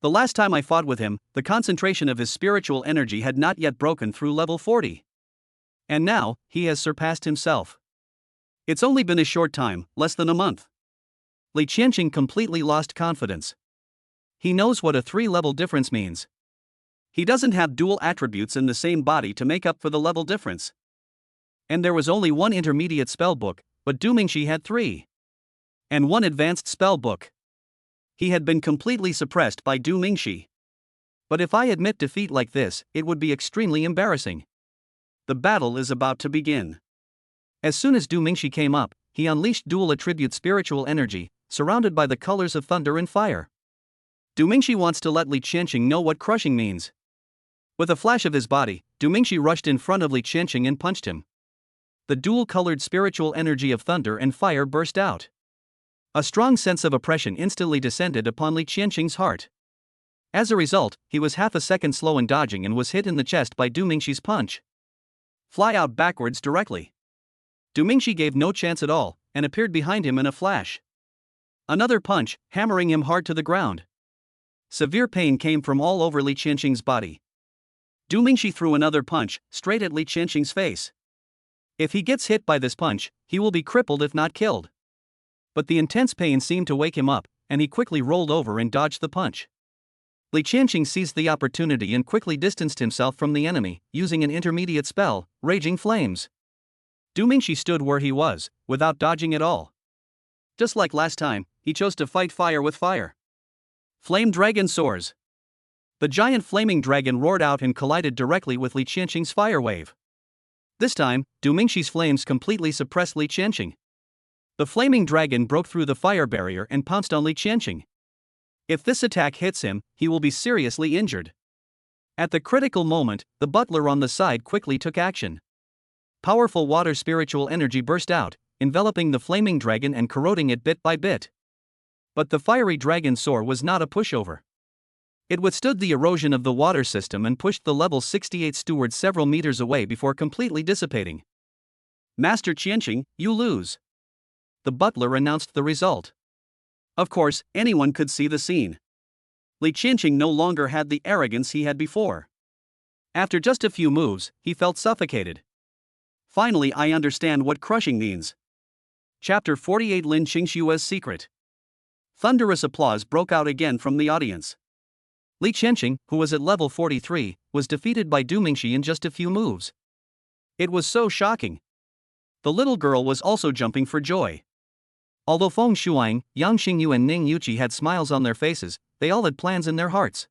The last time I fought with him, the concentration of his spiritual energy had not yet broken through level 40. And now, he has surpassed himself. It's only been a short time, less than a month. Li Qianqing completely lost confidence. He knows what a 3-level difference means. He doesn't have dual attributes in the same body to make up for the level difference. And there was only 1 intermediate spell book, but Du Mingxi had 3. And 1 advanced spell book. He had been completely suppressed by Du Mingxi. But if I admit defeat like this, it would be extremely embarrassing. The battle is about to begin. As soon as Du Mingxi came up, he unleashed dual attribute spiritual energy, surrounded by the colors of thunder and fire. Du Mingxi wants to let Li Qianqing know what crushing means. With a flash of his body, Du Mingxi rushed in front of Li Qianqing and punched him. The dual-colored spiritual energy of thunder and fire burst out. A strong sense of oppression instantly descended upon Li Qianqing's heart. As a result, he was half a second slow in dodging and was hit in the chest by Du Mingxi's punch. Fly out backwards directly. Du Mingxi gave no chance at all, and appeared behind him in a flash. Another punch, hammering him hard to the ground. Severe pain came from all over Li Qianqing's body. Du Mingxi threw another punch, straight at Li Qianqing's face. If he gets hit by this punch, he will be crippled if not killed. But the intense pain seemed to wake him up, and he quickly rolled over and dodged the punch. Li Qianqing seized the opportunity and quickly distanced himself from the enemy, using an intermediate spell, Raging Flames. Du Mingxi stood where he was, without dodging at all. Just like last time, he chose to fight fire with fire. Flame Dragon soars. The giant flaming dragon roared out and collided directly with Li Qianqing's fire wave. This time, Du Mingxi's flames completely suppressed Li Qianqing. The flaming dragon broke through the fire barrier and pounced on Li Qianqing. If this attack hits him, he will be seriously injured. At the critical moment, the butler on the side quickly took action. Powerful water spiritual energy burst out, enveloping the flaming dragon and corroding it bit by bit. But the fiery dragon soar was not a pushover. It withstood the erosion of the water system and pushed the level 68 steward several meters away before completely dissipating. Master Qianqing, you lose. The butler announced the result. Of course, anyone could see the scene. Li Qianqing no longer had the arrogance he had before. After just a few moves, he felt suffocated. Finally, I understand what crushing means. Chapter 48 Lin Qingshua's Secret. Thunderous applause broke out again from the audience. Li Qianqing, who was at level 43, was defeated by Du Mingxi in just a few moves. It was so shocking. The little girl was also jumping for joy. Although Feng Shuang, Yang Xingyu and Ning Yuqi had smiles on their faces, they all had plans in their hearts.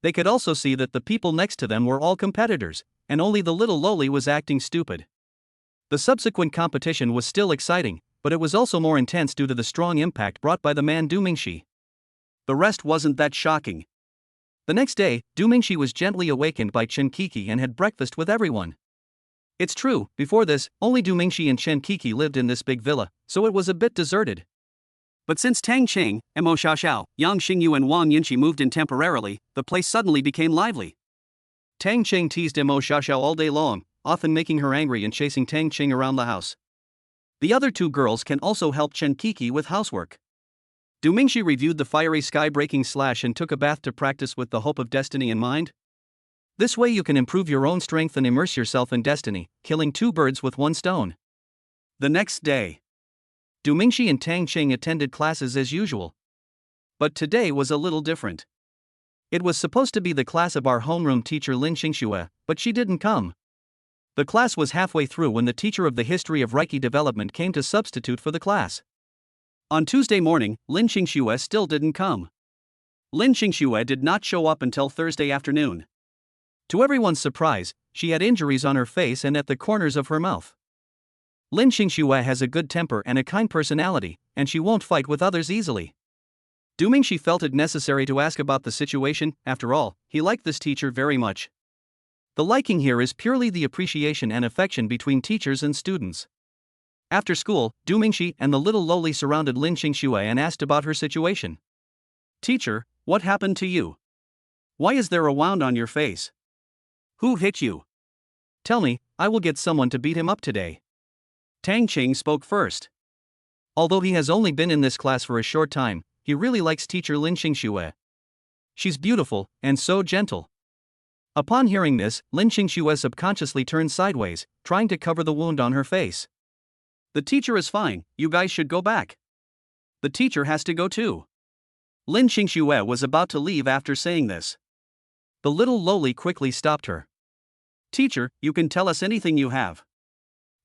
They could also see that the people next to them were all competitors, and only the little loli was acting stupid. The subsequent competition was still exciting, but it was also more intense due to the strong impact brought by the man Du Mingxi. The rest wasn't that shocking. The next day, Du Mingxi was gently awakened by Chen Kiki and had breakfast with everyone. It's true, before this, only Du Mingxi and Chen Kiki lived in this big villa, so it was a bit deserted. But since Tang Qing, Mo Xiaoxiao, Yang Xingyu and Wang Yinqi moved in temporarily, the place suddenly became lively. Tang Qing teased Mo Xiaoxiao all day long, often making her angry and chasing Tang Qing around the house. The other two girls can also help Chen Kiki with housework. Du Mingxi reviewed the fiery sky-breaking slash and took a bath to practice with the hope of destiny in mind. This way you can improve your own strength and immerse yourself in destiny, killing two birds with one stone. The next day, Du Mingxi and Tang Qing attended classes as usual. But today was a little different. It was supposed to be the class of our homeroom teacher Lin Xingxue, but she didn't come. The class was halfway through when the teacher of the history of Reiki development came to substitute for the class. On Tuesday morning, Lin Xingxue still didn't come. Lin Xingxue did not show up until Thursday afternoon. To everyone's surprise, she had injuries on her face and at the corners of her mouth. Lin Xingxue has a good temper and a kind personality, and she won't fight with others easily. Du Mingxi felt it necessary to ask about the situation. After all, he liked this teacher very much. The liking here is purely the appreciation and affection between teachers and students. After school, Du Mingxi and the little lowly surrounded Lin Xingxue and asked about her situation. "Teacher, what happened to you? Why is there a wound on your face? Who hit you? Tell me, I will get someone to beat him up today." Tang Qing spoke first. Although he has only been in this class for a short time, he really likes teacher Lin Xingxue. She's beautiful and so gentle. Upon hearing this, Lin Xingxue subconsciously turned sideways, trying to cover the wound on her face. "The teacher is fine, you guys should go back. The teacher has to go too." Lin Xingxue was about to leave after saying this. The little lowly quickly stopped her. "Teacher, you can tell us anything you have.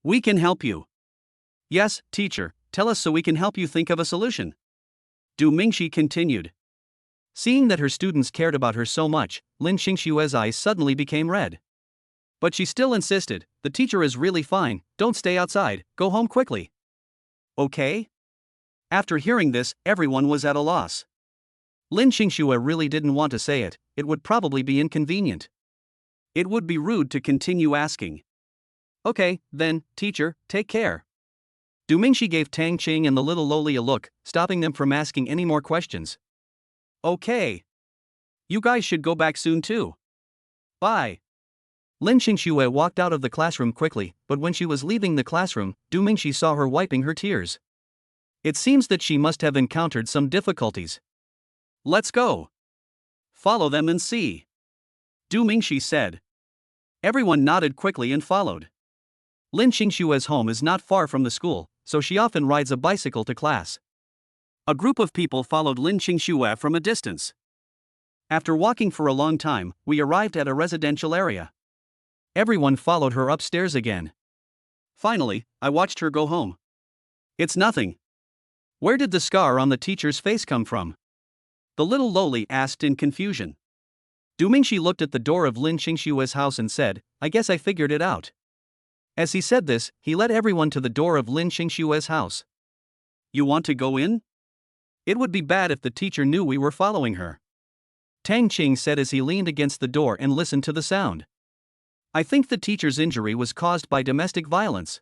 We can help you." "Yes, teacher, tell us so we can help you think of a solution." Du Mingxi continued. Seeing that her students cared about her so much, Lin Xingxue's eyes suddenly became red. But she still insisted, "The teacher is really fine, don't stay outside, go home quickly." "Okay?" After hearing this, everyone was at a loss. Lin Xingxue really didn't want to say it would probably be inconvenient. It would be rude to continue asking. "Okay, then, teacher, take care." Du Mingxi gave Tang Qing and the little lowly a look, stopping them from asking any more questions. "Okay. You guys should go back soon too. Bye." Lin Xingxue walked out of the classroom quickly, but when she was leaving the classroom, Du Mingxi saw her wiping her tears. It seems that she must have encountered some difficulties. "Let's go. Follow them and see," Du Mingxi said. Everyone nodded quickly and followed. Lin Xingxue's home is not far from the school, so she often rides a bicycle to class. A group of people followed Lin Xingxue from a distance. After walking for a long time, we arrived at a residential area. Everyone followed her upstairs again. Finally, I watched her go home. "It's nothing. Where did the scar on the teacher's face come from?" the little lowly asked in confusion. Du Mingxi looked at the door of Lin Xingxue's house and said, "I guess I figured it out." As he said this, he led everyone to the door of Lin Xingxue's house. "You want to go in? It would be bad if the teacher knew we were following her," Tang Qing said as he leaned against the door and listened to the sound. "I think the teacher's injury was caused by domestic violence."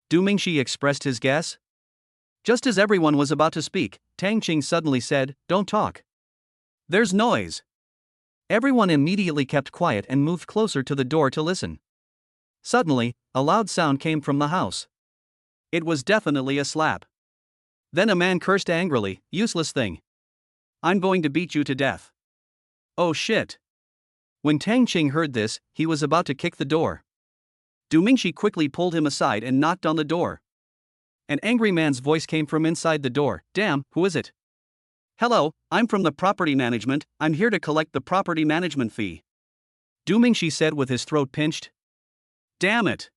Du Mingxi expressed his guess. Just as everyone was about to speak, Tang Qing suddenly said, "Don't talk. There's noise." Everyone immediately kept quiet and moved closer to the door to listen. Suddenly, a loud sound came from the house. It was definitely a slap. Then a man cursed angrily, "Useless thing. I'm going to beat you to death." "Oh shit." When Tang Qing heard this, he was about to kick the door. Du Mingxi quickly pulled him aside and knocked on the door. An angry man's voice came from inside the door. "Damn, who is it?" "Hello, I'm from the property management, I'm here to collect the property management fee," Du Mingxi said with his throat pinched. "Damn it.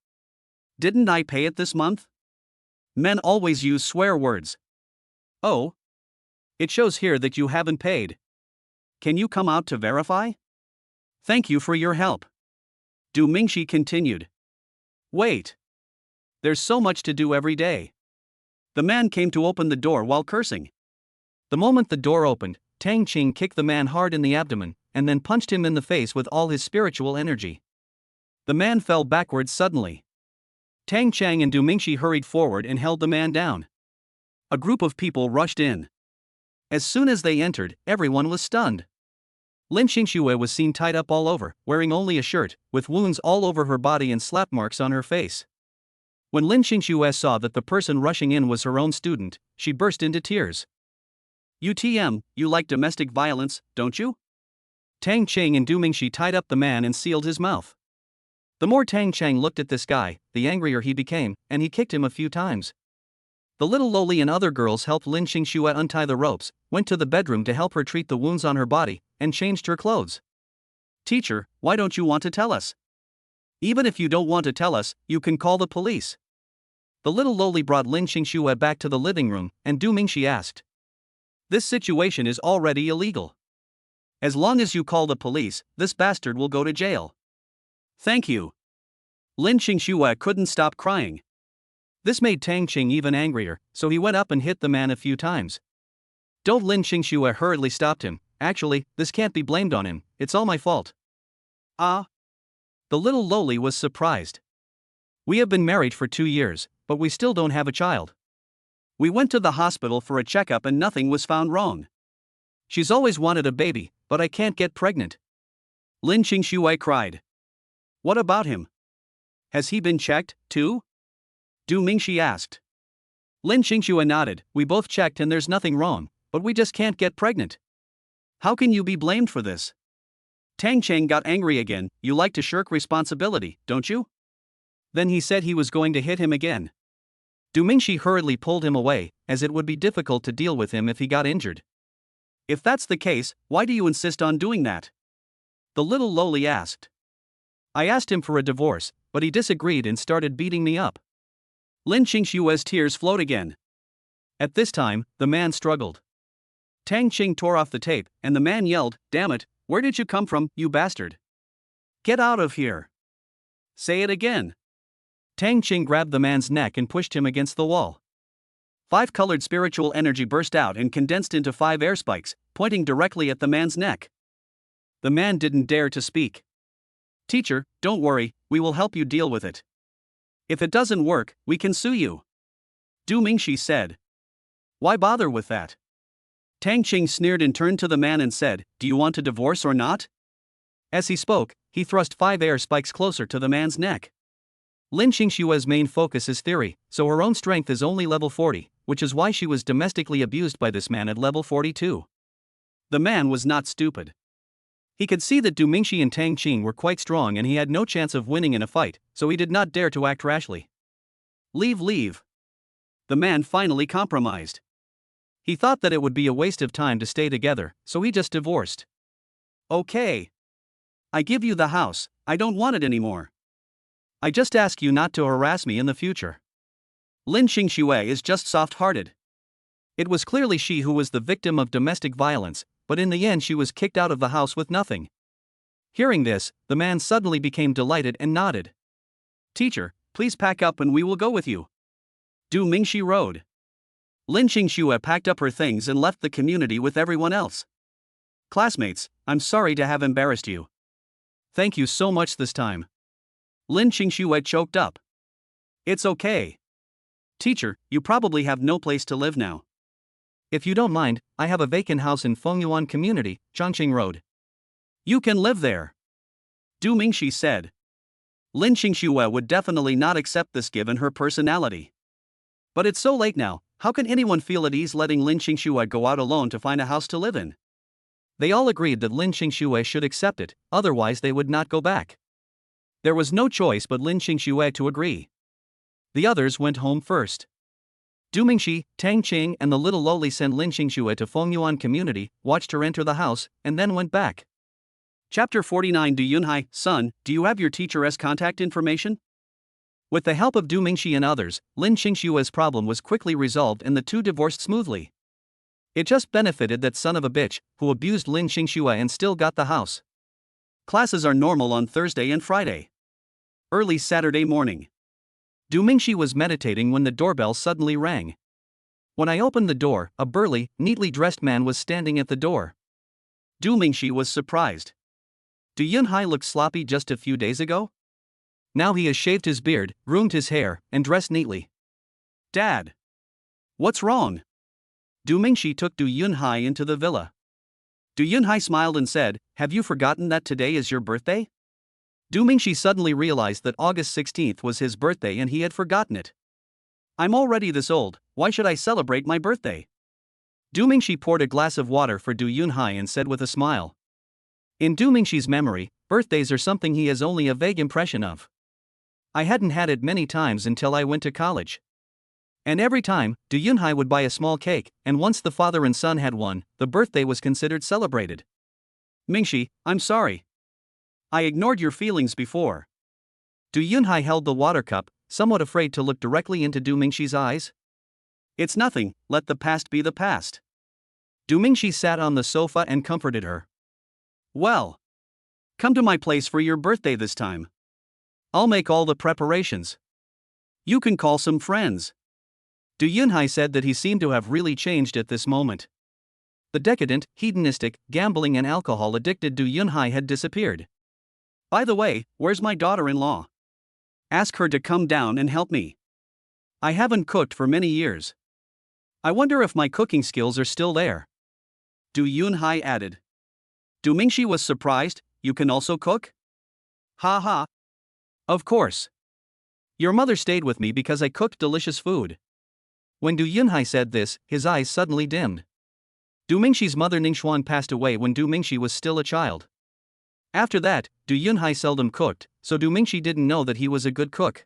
Didn't I pay it this month?" Men always use swear words. "Oh? It shows here that you haven't paid. Can you come out to verify? Thank you for your help," Du Mingxi continued. "Wait. there's so much to do every day. The man came to open the door while cursing. The moment the door opened, Tang Qing kicked the man hard in the abdomen, and then punched him in the face with all his spiritual energy. The man fell backwards suddenly. Tang Chang and Du Mingxi hurried forward and held the man down. A group of people rushed in. As soon as they entered, everyone was stunned. Lin Xingxue was seen tied up all over, wearing only a shirt, with wounds all over her body and slap marks on her face. When Lin Xingxue saw that the person rushing in was her own student, she burst into tears. "UTM, you like domestic violence, don't you?" Tang Ching and Du Mingxi tied up the man and sealed his mouth. The more Tang Chang looked at this guy, the angrier he became, and he kicked him a few times. The little loli and other girls helped Lin Xingxue untie the ropes, went to the bedroom to help her treat the wounds on her body, and changed her clothes. "Teacher, why don't you want to tell us?" "Even if you don't want to tell us, you can call the police." The little loli brought Lin Xingxue back to the living room, and Du Mingxi asked, "This situation is already illegal. As long as you call the police, this bastard will go to jail." "Thank you." Lin Xingxue couldn't stop crying. This made Tang Qing even angrier, so he went up and hit the man a few times. "Don't!" Lin Xingxue hurriedly stopped him. "Actually, this can't be blamed on him, it's all my fault." "Ah?" The little loli was surprised. "We have been married for 2 years, but we still don't have a child. We went to the hospital for a checkup and nothing was found wrong. She's always wanted a baby, but I can't get pregnant." Lin Xingxue cried. "What about him? Has he been checked, too?" Du Mingxi asked. Lin Xingxue nodded. "We both checked and there's nothing wrong, but we just can't get pregnant." "How can you be blamed for this?" Tang Cheng got angry again. "You like to shirk responsibility, don't you?" Then he said he was going to hit him again. Du Mingxi hurriedly pulled him away, as it would be difficult to deal with him if he got injured. "If that's the case, why do you insist on doing that?" the little loli asked. "I asked him for a divorce, but he disagreed and started beating me up." Lin Xingxue's tears flowed again. At this time, the man struggled. Tang Qing tore off the tape, and the man yelled, "Damn it, where did you come from, you bastard? Get out of here." "Say it again." Tang Qing grabbed the man's neck and pushed him against the wall. 5 colored spiritual energy burst out and condensed into 5 air spikes, pointing directly at the man's neck. The man didn't dare to speak. "Teacher, don't worry, we will help you deal with it. If it doesn't work, we can sue you," Du Mingxi said. "Why bother with that?" Tang Qing sneered and turned to the man and said, "Do you want a divorce or not?" As he spoke, he thrust 5 air spikes closer to the man's neck. Lin Xingxue's main focus is theory, so her own strength is only level 40, which is why she was domestically abused by this man at level 42. The man was not stupid. He could see that Du Mingxi and Tang Qing were quite strong and he had no chance of winning in a fight, so he did not dare to act rashly. Leave. The man finally compromised. He thought that it would be a waste of time to stay together, so he just divorced. "Okay. I give you the house, I don't want it anymore. I just ask you not to harass me in the future." Lin Xingxue is just soft-hearted. It was clearly she who was the victim of domestic violence, but in the end she was kicked out of the house with nothing. Hearing this, the man suddenly became delighted and nodded. "Teacher, please pack up and we will go with you." Du Mingxi rode. Lin Xingxue packed up her things and left the community with everyone else. "Classmates, I'm sorry to have embarrassed you. Thank you so much this time." Lin Xingxue choked up. "It's okay. Teacher, you probably have no place to live now. If you don't mind, I have a vacant house in Fengyuan Community, Chongqing Road. You can live there," Du Mingxi said. Lin Xingxue would definitely not accept this given her personality. But it's so late now, how can anyone feel at ease letting Lin Xingxue go out alone to find a house to live in? They all agreed that Lin Xingxue should accept it, otherwise they would not go back. There was no choice but Lin Xingxue to agree. The others went home first. Du Mingxi, Tang Qing and the little loli sent Lin Xingxue to Fengyuan Community, watched her enter the house, and then went back. Chapter 49. Du Yunhai, son, do you have your teacher's contact information? With the help of Du Mingxi and others, Lin Xingxue's problem was quickly resolved and the two divorced smoothly. It just benefited that son of a bitch, who abused Lin Xingxue and still got the house. Classes are normal on Thursday and Friday. Early Saturday morning. Du Mingxi was meditating when the doorbell suddenly rang. When I opened the door, a burly, neatly dressed man was standing at the door. Du Mingxi was surprised. Du Yunhai looked sloppy just a few days ago? Now he has shaved his beard, groomed his hair, and dressed neatly. Dad! What's wrong? Du Mingxi took Du Yunhai into the villa. Du Yunhai smiled and said, "Have you forgotten that today is your birthday?" Du Mingxi suddenly realized that August 16th was his birthday and he had forgotten it. I'm already this old, why should I celebrate my birthday? Du Mingxi poured a glass of water for Du Yunhai and said with a smile. In Du Mingxi's memory, birthdays are something he has only a vague impression of. I hadn't had it many times until I went to college. And every time, Du Yunhai would buy a small cake, and once the father and son had one, the birthday was considered celebrated. Mingxi, I'm sorry. I ignored your feelings before. Du Yunhai held the water cup, somewhat afraid to look directly into Du Mingxi's eyes. It's nothing, let the past be the past. Du Mingxi sat on the sofa and comforted her. Well, come to my place for your birthday this time. I'll make all the preparations. You can call some friends. Du Yunhai said that he seemed to have really changed at this moment. The decadent, hedonistic, gambling and alcohol-addicted Du Yunhai had disappeared. By the way, where's my daughter-in-law? Ask her to come down and help me. I haven't cooked for many years. I wonder if my cooking skills are still there. Du Yunhai added. Du Mingxi was surprised, you can also cook? Ha ha. Of course. Your mother stayed with me because I cooked delicious food. When Du Yunhai said this, his eyes suddenly dimmed. Du Mingxi's mother Ningxuan passed away when Du Mingxi was still a child. After that, Du Yunhai seldom cooked, so Du Mingxi didn't know that he was a good cook.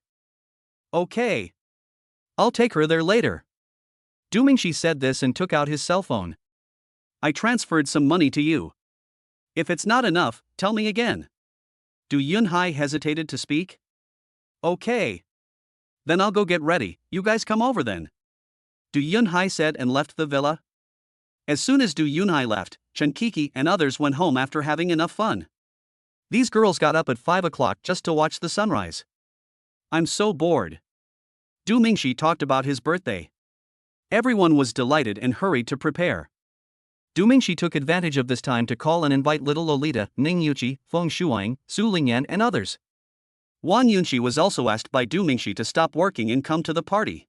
Okay. I'll take her there later. Du Mingxi said this and took out his cell phone. I transferred some money to you. If it's not enough, tell me again. Du Yunhai hesitated to speak. Okay. Then I'll go get ready, you guys come over then. Du Yunhai said and left the villa. As soon as Du Yunhai left, Chen Kiki and others went home after having enough fun. These girls got up at 5 o'clock just to watch the sunrise. I'm so bored. Du Mingxi talked about his birthday. Everyone was delighted and hurried to prepare. Du Mingxi took advantage of this time to call and invite little Lolita, Ning Yuqi, Feng Shuang, Su Lingyan and others. Wang Yunqi was also asked by Du Mingxi to stop working and come to the party.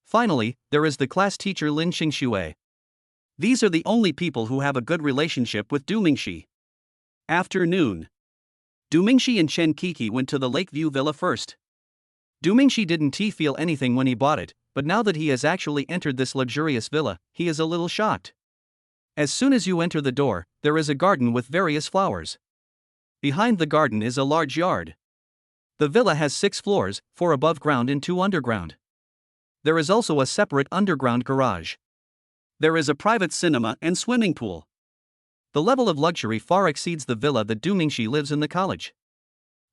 Finally, there is the class teacher Lin Xingxue. These are the only people who have a good relationship with Du Mingxi. Afternoon. Du Mingxi and Chen Kiki went to the Lakeview Villa first. Du Mingxi didn't feel anything when he bought it, but now that he has actually entered this luxurious villa, he is a little shocked. As soon as you enter the door, there is a garden with various flowers. Behind the garden is a large yard. The villa has 6 floors, 4 above ground and 2 underground. There is also a separate underground garage. There is a private cinema and swimming pool. The level of luxury far exceeds the villa that Du Mingxi lives in the college.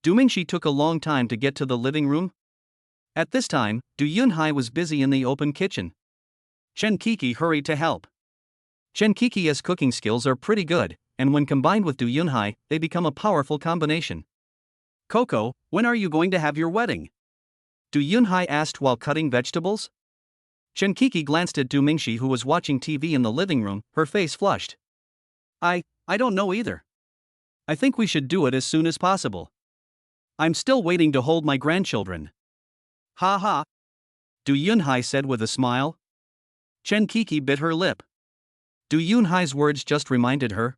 Du Mingxi took a long time to get to the living room. At this time, Du Yunhai was busy in the open kitchen. Chen Kiki hurried to help. Chen Kiki's cooking skills are pretty good, and when combined with Du Yunhai, they become a powerful combination. Coco, when are you going to have your wedding? Du Yunhai asked while cutting vegetables. Chen Kiki glanced at Du Mingxi who was watching TV in the living room, her face flushed. I don't know either. I think we should do it as soon as possible. I'm still waiting to hold my grandchildren. Ha ha. Du Yunhai said with a smile. Chen Kiki bit her lip. Du Yunhai's words just reminded her.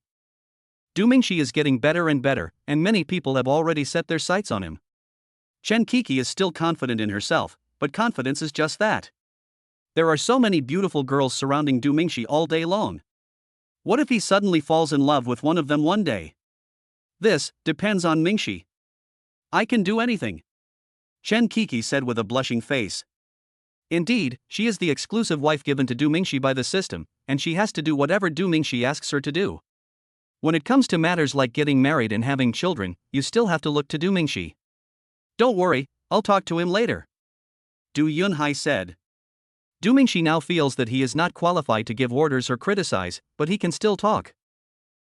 Du Mingxi is getting better and better, and many people have already set their sights on him. Chen Kiki is still confident in herself, but confidence is just that. There are so many beautiful girls surrounding Du Mingxi all day long. What if he suddenly falls in love with one of them one day? This depends on Mingxi. I can do anything. Chen Kiki said with a blushing face. Indeed, she is the exclusive wife given to Du Mingxi by the system, and she has to do whatever Du Mingxi asks her to do. When it comes to matters like getting married and having children, you still have to look to Du Mingxi. Don't worry, I'll talk to him later. Du Yunhai said. Du Mingxi now feels that he is not qualified to give orders or criticize, but he can still talk.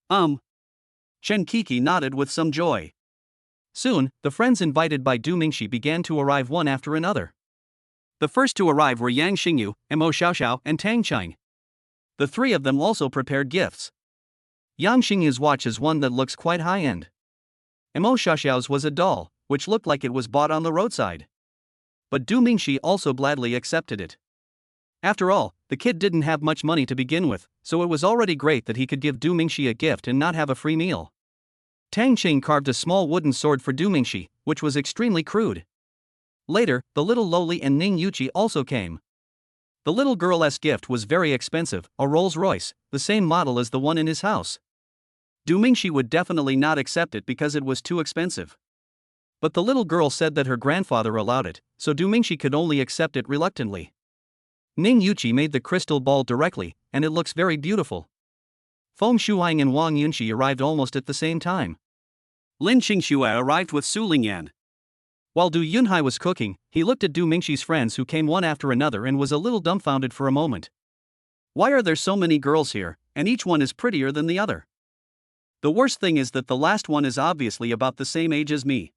Chen Kiki nodded with some joy. Soon, the friends invited by Du Mingxi began to arrive one after another. The first to arrive were Yang Xingyu, Mo Xiaoxiao, and Tang Cheng. The three of them also prepared gifts. Yang Xingyu's watch is one that looks quite high-end. Mo Xiaoxiao's was a doll, which looked like it was bought on the roadside. But Du Mingxi also gladly accepted it. After all, the kid didn't have much money to begin with, so it was already great that he could give Du Mingxi a gift and not have a free meal. Tang Cheng carved a small wooden sword for Du Mingxi, which was extremely crude. Later, the little Loli and Ning Yuqi also came. The little girl's gift was very expensive, a Rolls-Royce, the same model as the one in his house. Du Mingxi would definitely not accept it because it was too expensive. But the little girl said that her grandfather allowed it, so Du Mingxi could only accept it reluctantly. Ning Yuqi made the crystal ball directly, and it looks very beautiful. Feng Shuang and Wang Yunxi arrived almost at the same time. Lin Qingxue arrived with Su Lingyan. While Du Yunhai was cooking, he looked at Du Mingxi's friends who came one after another and was a little dumbfounded for a moment. Why are there so many girls here, and each one is prettier than the other? The worst thing is that the last one is obviously about the same age as me.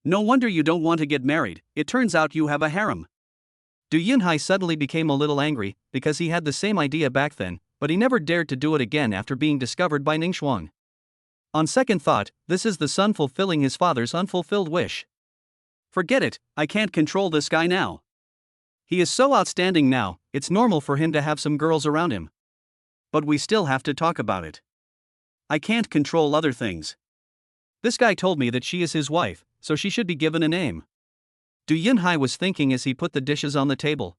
No wonder you don't want to get married, it turns out you have a harem. Du Yunhai suddenly became a little angry, because he had the same idea back then, but he never dared to do it again after being discovered by Ning Shuang. On second thought, this is the son fulfilling his father's unfulfilled wish. Forget it, I can't control this guy now. He is so outstanding now, it's normal for him to have some girls around him. But we still have to talk about it. I can't control other things. This guy told me that she is his wife, so she should be given a name. Du Yunhai was thinking as he put the dishes on the table.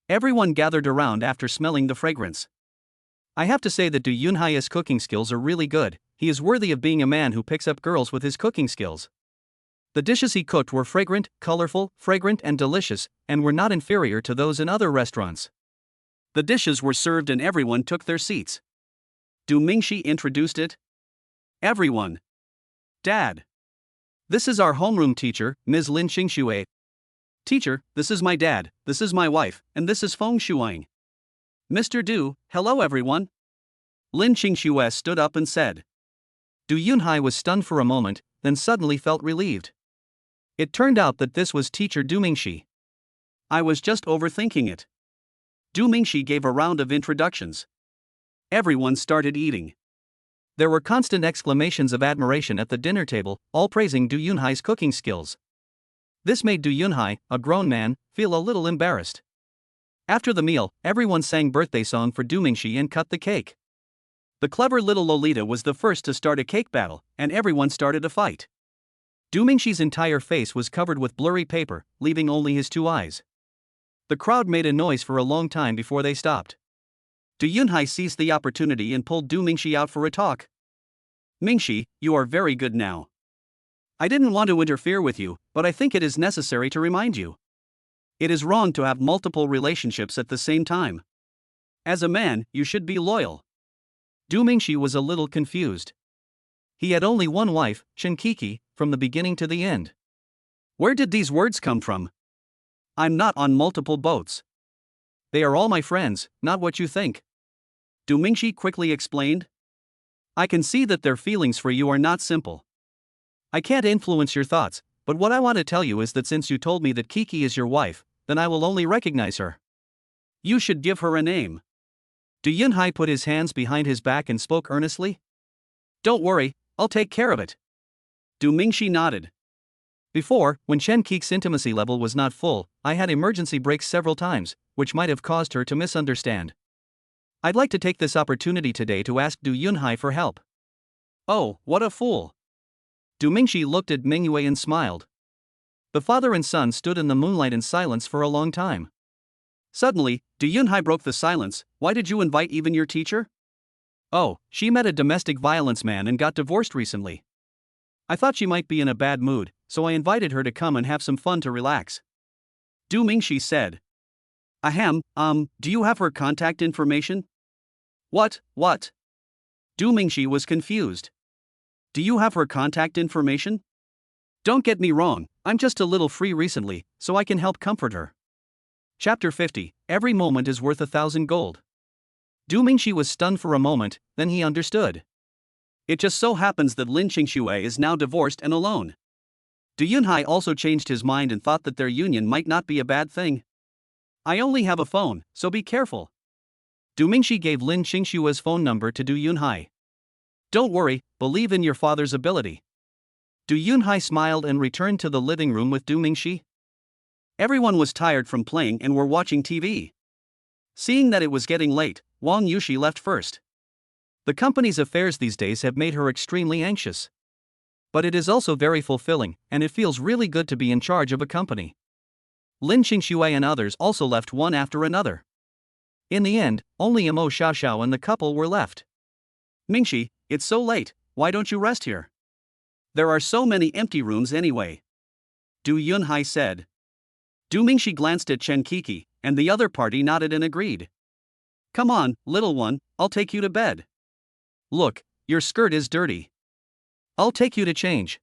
Everyone gathered around after smelling the fragrance. I have to say that Du Yunhai's cooking skills are really good. He is worthy of being a man who picks up girls with his cooking skills. The dishes he cooked were fragrant, colorful, fragrant and delicious, and were not inferior to those in other restaurants. The dishes were served and everyone took their seats. Du Mingxi introduced it. Everyone. Dad. This is our homeroom teacher, Ms. Lin Qingxue. Teacher, this is my dad, this is my wife, and this is Feng Shuang. Mr. Du, hello everyone. Lin Qingxue stood up and said. Du Yunhai was stunned for a moment, then suddenly felt relieved. It turned out that this was teacher Du Mingxi. I was just overthinking it. Du Mingxi gave a round of introductions. Everyone started eating. There were constant exclamations of admiration at the dinner table, all praising Du Yunhai's cooking skills. This made Du Yunhai, a grown man, feel a little embarrassed. After the meal, everyone sang birthday song for Du Mingxi and cut the cake. The clever little Lolita was the first to start a cake battle, and everyone started a fight. Du Mingxi's entire face was covered with blurry paper, leaving only his two eyes. The crowd made a noise for a long time before they stopped. Du Yunhai seized the opportunity and pulled Du Mingxi out for a talk. Mingxi, you are very good now. I didn't want to interfere with you, but I think it is necessary to remind you. It is wrong to have multiple relationships at the same time. As a man, you should be loyal. Du Mingxi was a little confused. He had only one wife, Chen Kiki, from the beginning to the end. Where did these words come from? I'm not on multiple boats. They are all my friends, not what you think. Du Mingxi quickly explained. I can see that their feelings for you are not simple. I can't influence your thoughts, but what I want to tell you is that since you told me that Kiki is your wife, then I will only recognize her. You should give her a name. Du Yunhai put his hands behind his back and spoke earnestly. Don't worry, I'll take care of it. Du Mingxi nodded. Before, when Chen Kik's intimacy level was not full, I had emergency breaks several times, which might have caused her to misunderstand. I'd like to take this opportunity today to ask Du Yunhai for help. Oh, what a fool. Du Mingxi looked at Mingyue and smiled. The father and son stood in the moonlight in silence for a long time. Suddenly, Du Yunhai broke the silence. Why did you invite even your teacher? Oh, she met a domestic violence man and got divorced recently. I thought she might be in a bad mood, so I invited her to come and have some fun to relax. Du Mingxi said. Ahem, do you have her contact information? What? Du Mingxi was confused. Do you have her contact information? Don't get me wrong, I'm just a little free recently, so I can help comfort her. Chapter 50, Every moment is worth 1,000 gold. Du Mingxi was stunned for a moment, then he understood. It just so happens that Lin Qingxue is now divorced and alone. Du Yunhai also changed his mind and thought that their union might not be a bad thing. I only have a phone, so be careful. Du Mingxi gave Lin Qingshua's phone number to Du Yunhai. Don't worry, believe in your father's ability. Du Yunhai smiled and returned to the living room with Du Mingxi. Everyone was tired from playing and were watching TV. Seeing that it was getting late, Wang Yushi left first. The company's affairs these days have made her extremely anxious. But it is also very fulfilling, and it feels really good to be in charge of a company. Lin Qingxue and others also left one after another. In the end, only Mo Xiaoxiao and the couple were left. Mingxi, it's so late, why don't you rest here? There are so many empty rooms anyway. Du Yunhai said. Du Mingxi glanced at Chen Kiki, and the other party nodded and agreed. Come on, little one, I'll take you to bed. Look, your skirt is dirty. I'll take you to change.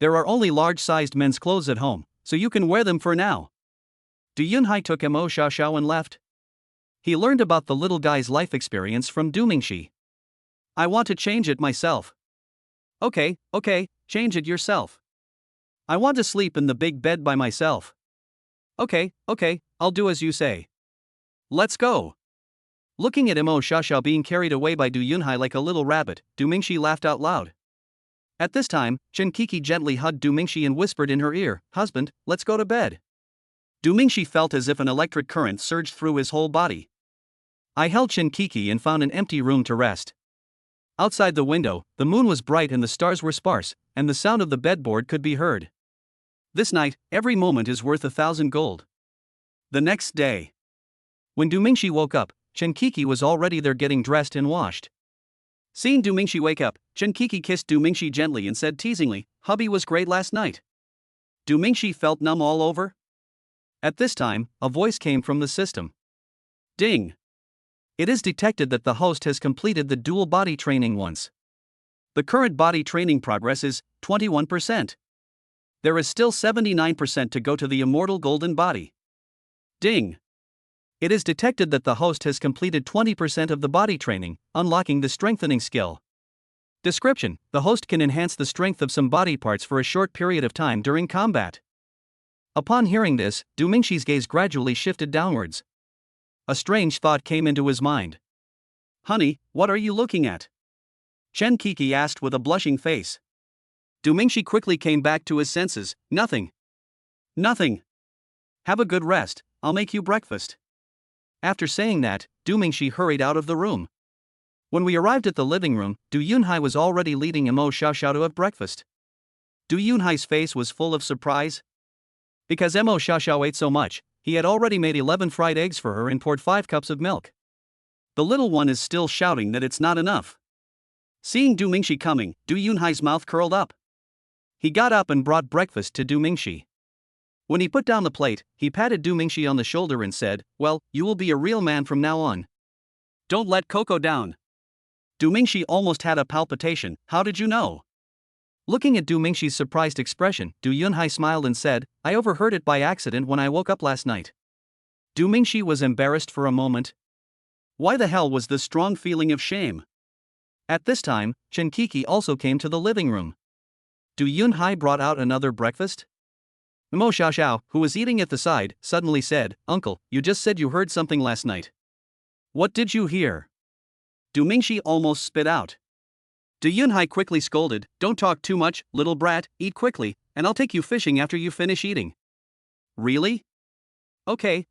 There are only large-sized men's clothes at home, so you can wear them for now. Du Yunhai took Mo Xiaoxiao and left. He learned about the little guy's life experience from Du Mingxi. I want to change it myself. Okay, change it yourself. I want to sleep in the big bed by myself. Okay, I'll do as you say. Let's go. Looking at Mo Xiaoxiao being carried away by Du Yunhai like a little rabbit, Du Mingxi laughed out loud. At this time, Chen Kiki gently hugged Du Mingxi and whispered in her ear, Husband, let's go to bed. Du Mingxi felt as if an electric current surged through his whole body. I held Chen Kiki and found an empty room to rest. Outside the window, the moon was bright and the stars were sparse, and the sound of the bedboard could be heard. This night, every moment is worth 1,000 gold. The next day. When Du Mingxi woke up, Chen Kiki was already there getting dressed and washed. Seeing Du Mingxi wake up, Chen Kiki kissed Du Mingxi gently and said teasingly, Hubby was great last night. Du Mingxi felt numb all over. At this time, a voice came from the system. Ding! It is detected that the host has completed the dual body training once. The current body training progress is 21%. There is still 79% to go to the immortal golden body. Ding! It is detected that the host has completed 20% of the body training, unlocking the strengthening skill. Description: the host can enhance the strength of some body parts for a short period of time during combat. Upon hearing this, Du Mingxi's gaze gradually shifted downwards. A strange thought came into his mind. Honey, what are you looking at? Chen Kiki asked with a blushing face. Du Mingxi quickly came back to his senses. Nothing. Nothing. Have a good rest, I'll make you breakfast. After saying that, Du Mingxi hurried out of the room. When we arrived at the living room, Du Yunhai was already leading Mo Xiaoxiao to have breakfast. Du Yunhai's face was full of surprise. Because Mo Xiaoxiao ate so much, he had already made 11 fried eggs for her and poured 5 cups of milk. The little one is still shouting that it's not enough. Seeing Du Mingxi coming, Du Yunhai's mouth curled up. He got up and brought breakfast to Du Mingxi. When he put down the plate, he patted Du Mingxi on the shoulder and said, Well, you will be a real man from now on. Don't let Coco down. Du Mingxi almost had a palpitation. How did you know? Looking at Du Mingxi's surprised expression, Du Yunhai smiled and said, I overheard it by accident when I woke up last night. Du Mingxi was embarrassed for a moment. Why the hell was this strong feeling of shame? At this time, Chen Kiki also came to the living room. Du Yunhai brought out another breakfast? Mo Xiaoxiao, who was eating at the side, suddenly said, Uncle, you just said you heard something last night. What did you hear? Du Mingxi almost spit out. Du Yunhai quickly scolded, Don't talk too much, little brat, eat quickly, and I'll take you fishing after you finish eating. Really? Okay.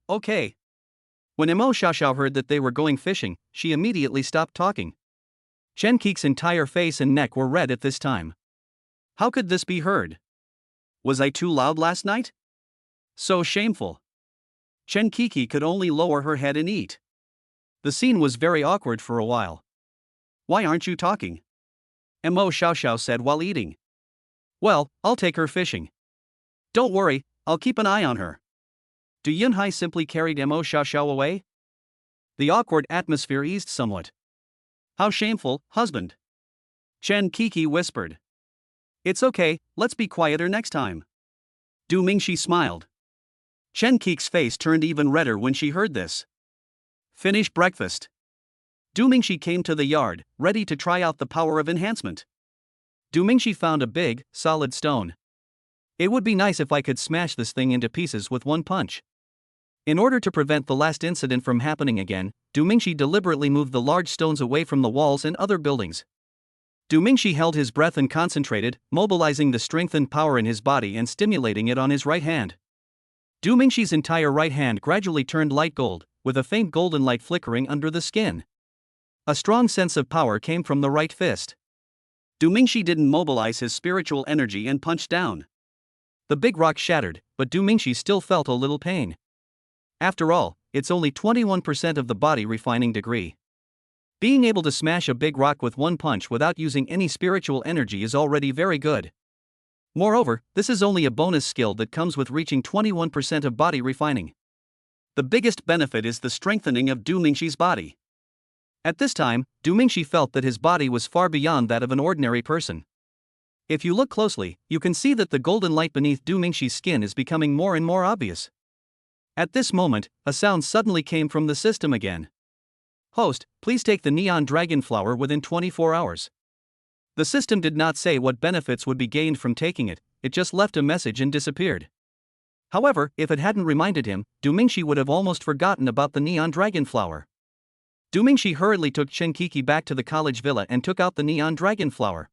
When Mo Xiaoxiao heard that they were going fishing, she immediately stopped talking. Chen Kiki's entire face and neck were red at this time. How could this be heard? Was I too loud last night? So shameful. Chen Kiki could only lower her head and eat. The scene was very awkward for a while. Why aren't you talking? Mo Xiaoxiao said while eating. Well, I'll take her fishing. Don't worry, I'll keep an eye on her. Du Yunhai simply carried Mo Xiaoxiao away. The awkward atmosphere eased somewhat. How shameful, husband. Chen Kiki whispered. It's okay, let's be quieter next time. Du Mingxi smiled. Chen Kiki's face turned even redder when she heard this. Finish breakfast. Du Mingxi came to the yard, ready to try out the power of enhancement. Du Mingxi found a big, solid stone. It would be nice if I could smash this thing into pieces with one punch. In order to prevent the last incident from happening again, Du Mingxi deliberately moved the large stones away from the walls and other buildings. Du Mingxi held his breath and concentrated, mobilizing the strength and power in his body and stimulating it on his right hand. Du Mingxi's entire right hand gradually turned light gold, with a faint golden light flickering under the skin. A strong sense of power came from the right fist. Du Mingxi didn't mobilize his spiritual energy and punched down. The big rock shattered, but Du Mingxi still felt a little pain. After all, it's only 21% of the body refining degree. Being able to smash a big rock with one punch without using any spiritual energy is already very good. Moreover, this is only a bonus skill that comes with reaching 21% of body refining. The biggest benefit is the strengthening of Du Mingxi's body. At this time, Du Mingxi felt that his body was far beyond that of an ordinary person. If you look closely, you can see that the golden light beneath Du Mingxi's skin is becoming more and more obvious. At this moment, a sound suddenly came from the system again. Host, please take the neon dragon flower within 24 hours. The system did not say what benefits would be gained from taking it, it just left a message and disappeared. However, if it hadn't reminded him, Du Mingxi would have almost forgotten about the neon dragon flower. Du Mingxi hurriedly took Chen Kiki back to the college villa and took out the neon dragon flower.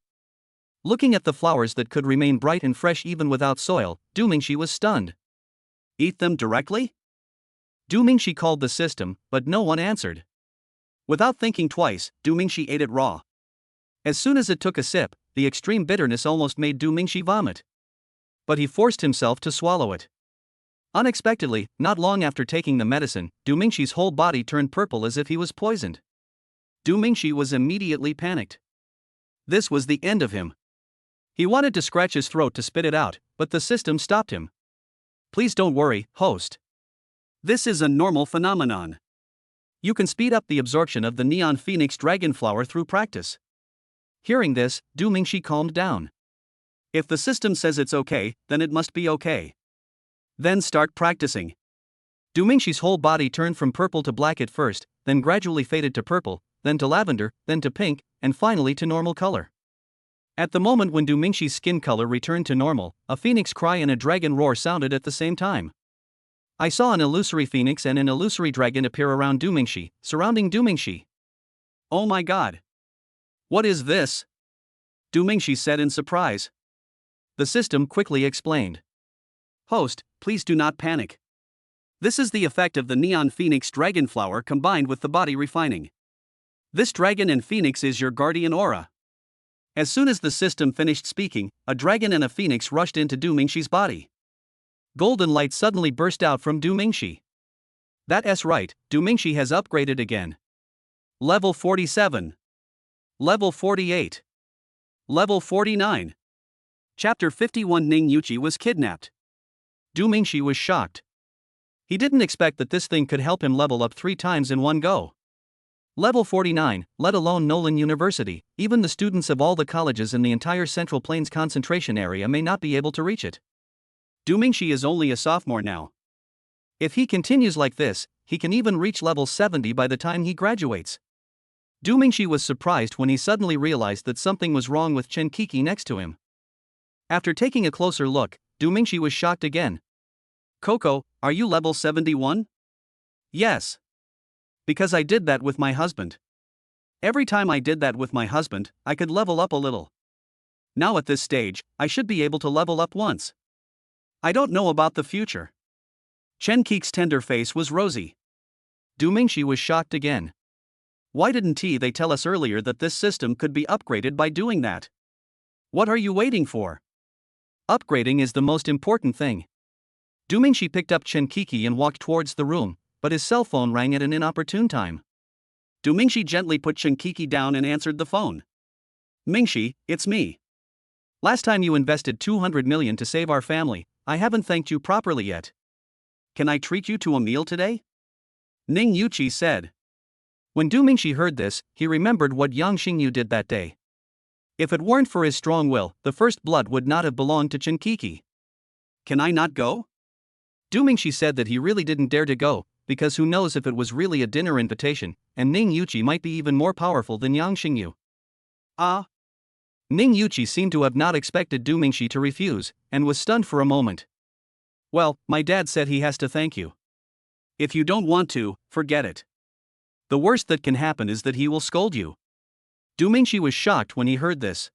Looking at the flowers that could remain bright and fresh even without soil, Du Mingxi was stunned. Eat them directly? Du Mingxi called the system, but no one answered. Without thinking twice, Du Mingxi ate it raw. As soon as it took a sip, the extreme bitterness almost made Du Mingxi vomit. But he forced himself to swallow it. Unexpectedly, not long after taking the medicine, Du Mingxi's whole body turned purple as if he was poisoned. Du Mingxi was immediately panicked. This was the end of him. He wanted to scratch his throat to spit it out, but the system stopped him. Please don't worry, host. This is a normal phenomenon. You can speed up the absorption of the neon phoenix dragon flower through practice. Hearing this, Du Mingxi calmed down. If the system says it's okay, then it must be okay. Then start practicing. Du Mingxi's whole body turned from purple to black at first, then gradually faded to purple, then to lavender, then to pink, and finally to normal color. At the moment when Du Mingxi's skin color returned to normal, a phoenix cry and a dragon roar sounded at the same time. I saw an illusory phoenix and an illusory dragon appear around Du Mingxi, surrounding Du Mingxi. Oh my god! What is this? Du Mingxi said in surprise. The system quickly explained. Host, please do not panic. This is the effect of the neon phoenix dragon flower combined with the body refining. This dragon and phoenix is your guardian aura. As soon as the system finished speaking, a dragon and a phoenix rushed into Du Mingxi's body. Golden light suddenly burst out from Du Mingxi. That's right, Du Mingxi has upgraded again. Level 47. Level 48. Level 49. Chapter 51. Ning Yuqi was kidnapped. Du Mingxi was shocked. He didn't expect that this thing could help him level up 3 times in one go. Level 49, let alone Nolan University, even the students of all the colleges in the entire Central Plains concentration area may not be able to reach it. Du Mingxi is only a sophomore now. If he continues like this, he can even reach level 70 by the time he graduates. Du Mingxi was surprised when he suddenly realized that something was wrong with Chen Kiki next to him. After taking a closer look, Du Mingxi was shocked again. Coco, are you level 71? Yes. Because I did that with my husband. Every time I did that with my husband, I could level up a little. Now at this stage, I should be able to level up once. I don't know about the future. Chen Kiki's tender face was rosy. Du Mingxi was shocked again. Why didn't they tell us earlier that this system could be upgraded by doing that? What are you waiting for? Upgrading is the most important thing. Du Mingxi picked up Chen Kiki and walked towards the room, but his cell phone rang at an inopportune time. Du Mingxi gently put Chen Kiki down and answered the phone. Mingxi, it's me. Last time you invested 200 million to save our family, I haven't thanked you properly yet. Can I treat you to a meal today? Ning Yuqi said. When Du Mingxi heard this, he remembered what Yang Xingyu did that day. If it weren't for his strong will, the first blood would not have belonged to Chen Kiki. Can I not go? Du Mingxi said that he really didn't dare to go, because who knows if it was really a dinner invitation, and Ning Yuqi might be even more powerful than Yang Xingyu. Ning Yuqi seemed to have not expected Du Mingxi to refuse, and was stunned for a moment. Well, my dad said he has to thank you. If you don't want to, forget it. The worst that can happen is that he will scold you. Du Mingxi was shocked when he heard this.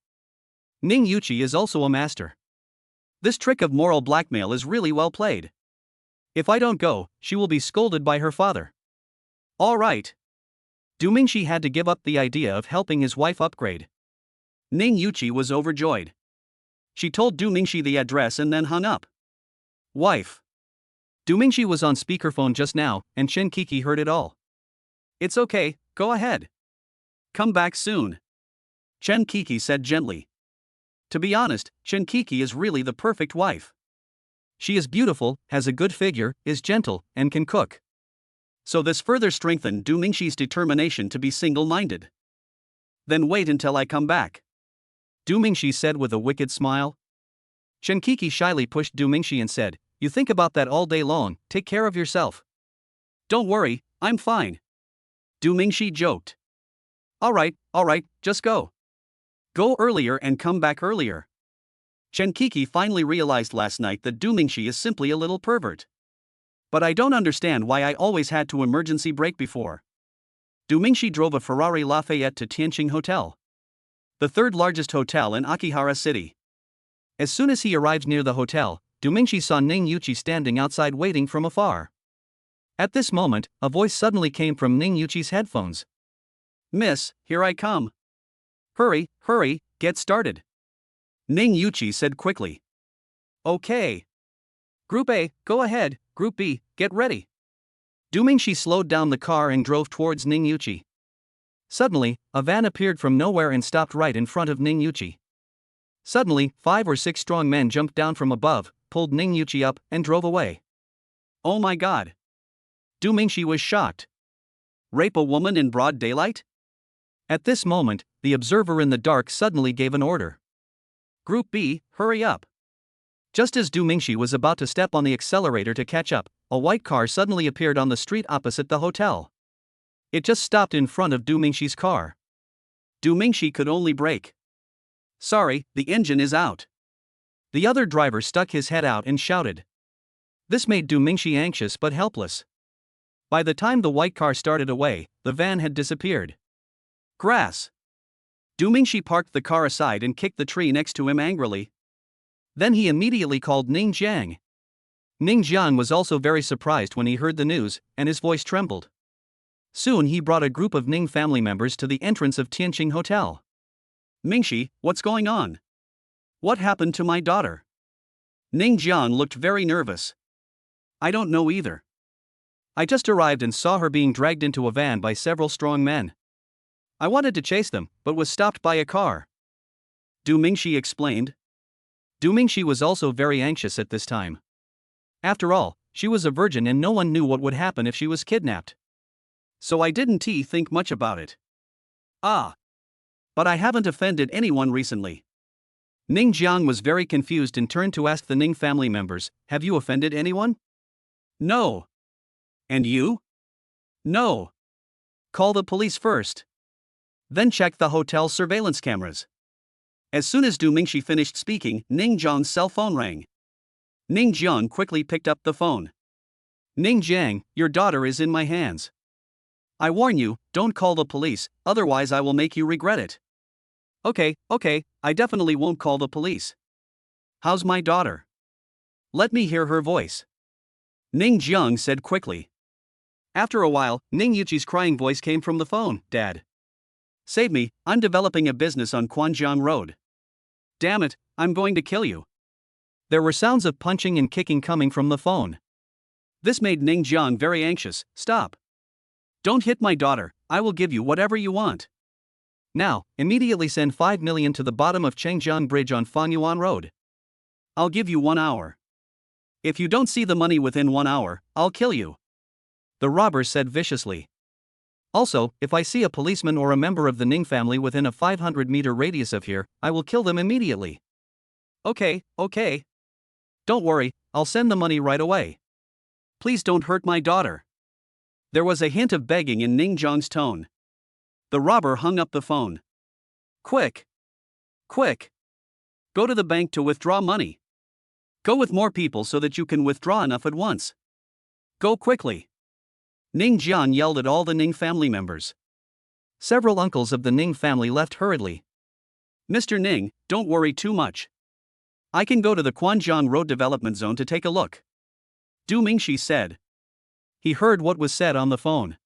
Ning Yuqi is also a master. This trick of moral blackmail is really well played. If I don't go, she will be scolded by her father. All right. Du Mingxi had to give up the idea of helping his wife upgrade. Ning Yuqi was overjoyed. She told Du Mingxi the address and then hung up. Wife. Du Mingxi was on speakerphone just now, and Chen Kiki heard it all. It's okay, go ahead. Come back soon. Chen Kiki said gently. To be honest, Chen Kiki is really the perfect wife. She is beautiful, has a good figure, is gentle, and can cook. So this further strengthened Du Mingxi's determination to be single-minded. Then wait until I come back. Du Mingxi said with a wicked smile. Chen Kiki shyly pushed Du Mingxi and said, You think about that all day long, take care of yourself. Don't worry, I'm fine. Du Mingxi joked. Alright, just go. Go earlier and come back earlier. Chen Kiki finally realized last night that Du Mingxi is simply a little pervert. But I don't understand why I always had to emergency brake before. Du Mingxi drove a Ferrari Lafayette to Tianqing Hotel, the third largest hotel in Akihara City. As soon as he arrived near the hotel, Du Mingxi saw Ning Yuqi standing outside waiting from afar. At this moment, a voice suddenly came from Ning Yuqi's headphones. Miss, here I come. Hurry, get started. Ning Yuqi said quickly. Okay. Group A, go ahead, Group B, get ready. Du Mingxi slowed down the car and drove towards Ning Yuqi. Suddenly, a van appeared from nowhere and stopped right in front of Ning Yuqi. Suddenly, 5 or 6 strong men jumped down from above, pulled Ning Yuqi up, and drove away. Oh my god. Du Mingxi was shocked. Rape a woman in broad daylight? At this moment, the observer in the dark suddenly gave an order. Group B, hurry up. Just as Du Mingxi was about to step on the accelerator to catch up, a white car suddenly appeared on the street opposite the hotel. It just stopped in front of Du Mingxi's car. Du Mingxi could only brake. Sorry, the engine is out. The other driver stuck his head out and shouted. This made Du Mingxi anxious but helpless. By the time the white car started away, the van had disappeared. Grass. Du Mingxi parked the car aside and kicked the tree next to him angrily. Then he immediately called Ning Jiang. Ning Jiang was also very surprised when he heard the news, and his voice trembled. Soon he brought a group of Ning family members to the entrance of Tianqing Hotel. Mingxi, what's going on? What happened to my daughter? Ning Jiang looked very nervous. I don't know either. I just arrived and saw her being dragged into a van by several strong men. I wanted to chase them, but was stopped by a car. Du Mingxi explained. Du Mingxi was also very anxious at this time. After all, she was a virgin and no one knew what would happen if she was kidnapped. So I didn't think much about it. Ah. But I haven't offended anyone recently. Ning Jiang was very confused and turned to ask the Ning family members, Have you offended anyone? No. And you? No. Call the police first. Then check the hotel surveillance cameras. As soon as Du Mingxi finished speaking, Ning Jiang's cell phone rang. Ning Jiang quickly picked up the phone. Ning Jiang, your daughter is in my hands. I warn you, don't call the police, otherwise I will make you regret it. Okay, I definitely won't call the police. How's my daughter? Let me hear her voice. Ning Jiang said quickly. After a while, Ning Yuqi's crying voice came from the phone. Dad. Save me, I'm developing a business on Quanjiang Road. Damn it, I'm going to kill you. There were sounds of punching and kicking coming from the phone. This made Ning Jiang very anxious. Stop. Don't hit my daughter, I will give you whatever you want. Now, immediately send 5 million to the bottom of Chengjiang Bridge on Fangyuan Road. I'll give you 1 hour. If you don't see the money within 1 hour, I'll kill you. The robber said viciously. Also, if I see a policeman or a member of the Ning family within a 500-meter radius of here, I will kill them immediately. Okay. Don't worry, I'll send the money right away. Please don't hurt my daughter. There was a hint of begging in Ning Jiang's tone. The robber hung up the phone. Quick! Quick! Go to the bank to withdraw money. Go with more people so that you can withdraw enough at once. Go quickly! Ning Jian yelled at all the Ning family members. Several uncles of the Ning family left hurriedly. Mr. Ning, don't worry too much. I can go to the Quanjiang Road Development Zone to take a look. Du Mingxi said. He heard what was said on the phone.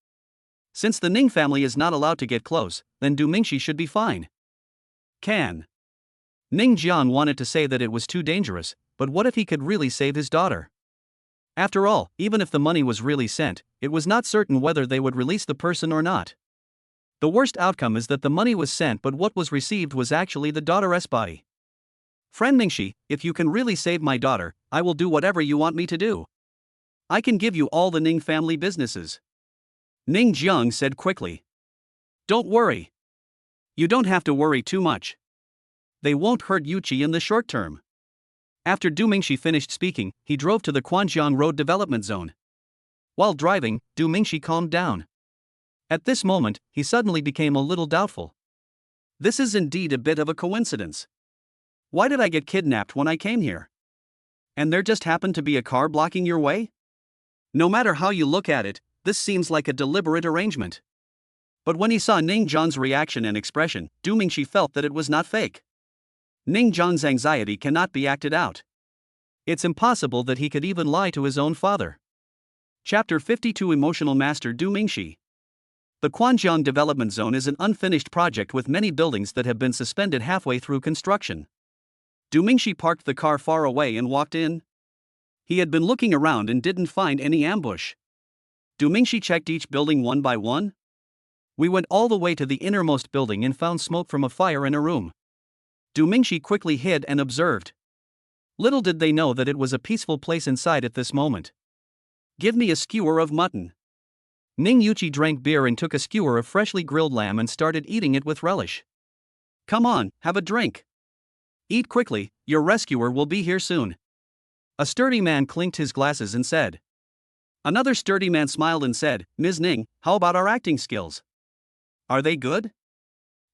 Since the Ning family is not allowed to get close, then Du Mingxi should be fine. Can. Ning Jian wanted to say that it was too dangerous, but what if he could really save his daughter? After all, even if the money was really sent, it was not certain whether they would release the person or not. The worst outcome is that the money was sent but what was received was actually the daughter's body. Friend Mingxi, if you can really save my daughter, I will do whatever you want me to do. I can give you all the Ning family businesses. Ning Jiang said quickly. Don't worry. You don't have to worry too much. They won't hurt Yuqi in the short term. After Du Mingxi finished speaking, he drove to the Quanjiang Road Development Zone. While driving, Du Mingxi calmed down. At this moment, he suddenly became a little doubtful. This is indeed a bit of a coincidence. Why did I get kidnapped when I came here? And there just happened to be a car blocking your way? No matter how you look at it, this seems like a deliberate arrangement. But when he saw Ning Jian's reaction and expression, Du Mingxi felt that it was not fake. Ning Jian's anxiety cannot be acted out. It's impossible that he could even lie to his own father. Chapter 52 Emotional Master Du Mingxi. The Quanjiang Development Zone is an unfinished project with many buildings that have been suspended halfway through construction. Du Mingxi parked the car far away and walked in. He had been looking around and didn't find any ambush. Du Mingxi checked each building one by one. We went all the way to the innermost building and found smoke from a fire in a room. Du Mingxi quickly hid and observed. Little did they know that it was a peaceful place inside at this moment. Give me a skewer of mutton. Ning Yuqi drank beer and took a skewer of freshly grilled lamb and started eating it with relish. Come on, have a drink. Eat quickly, your rescuer will be here soon. A sturdy man clinked his glasses and said. Another sturdy man smiled and said, Ms. Ning, how about our acting skills? Are they good?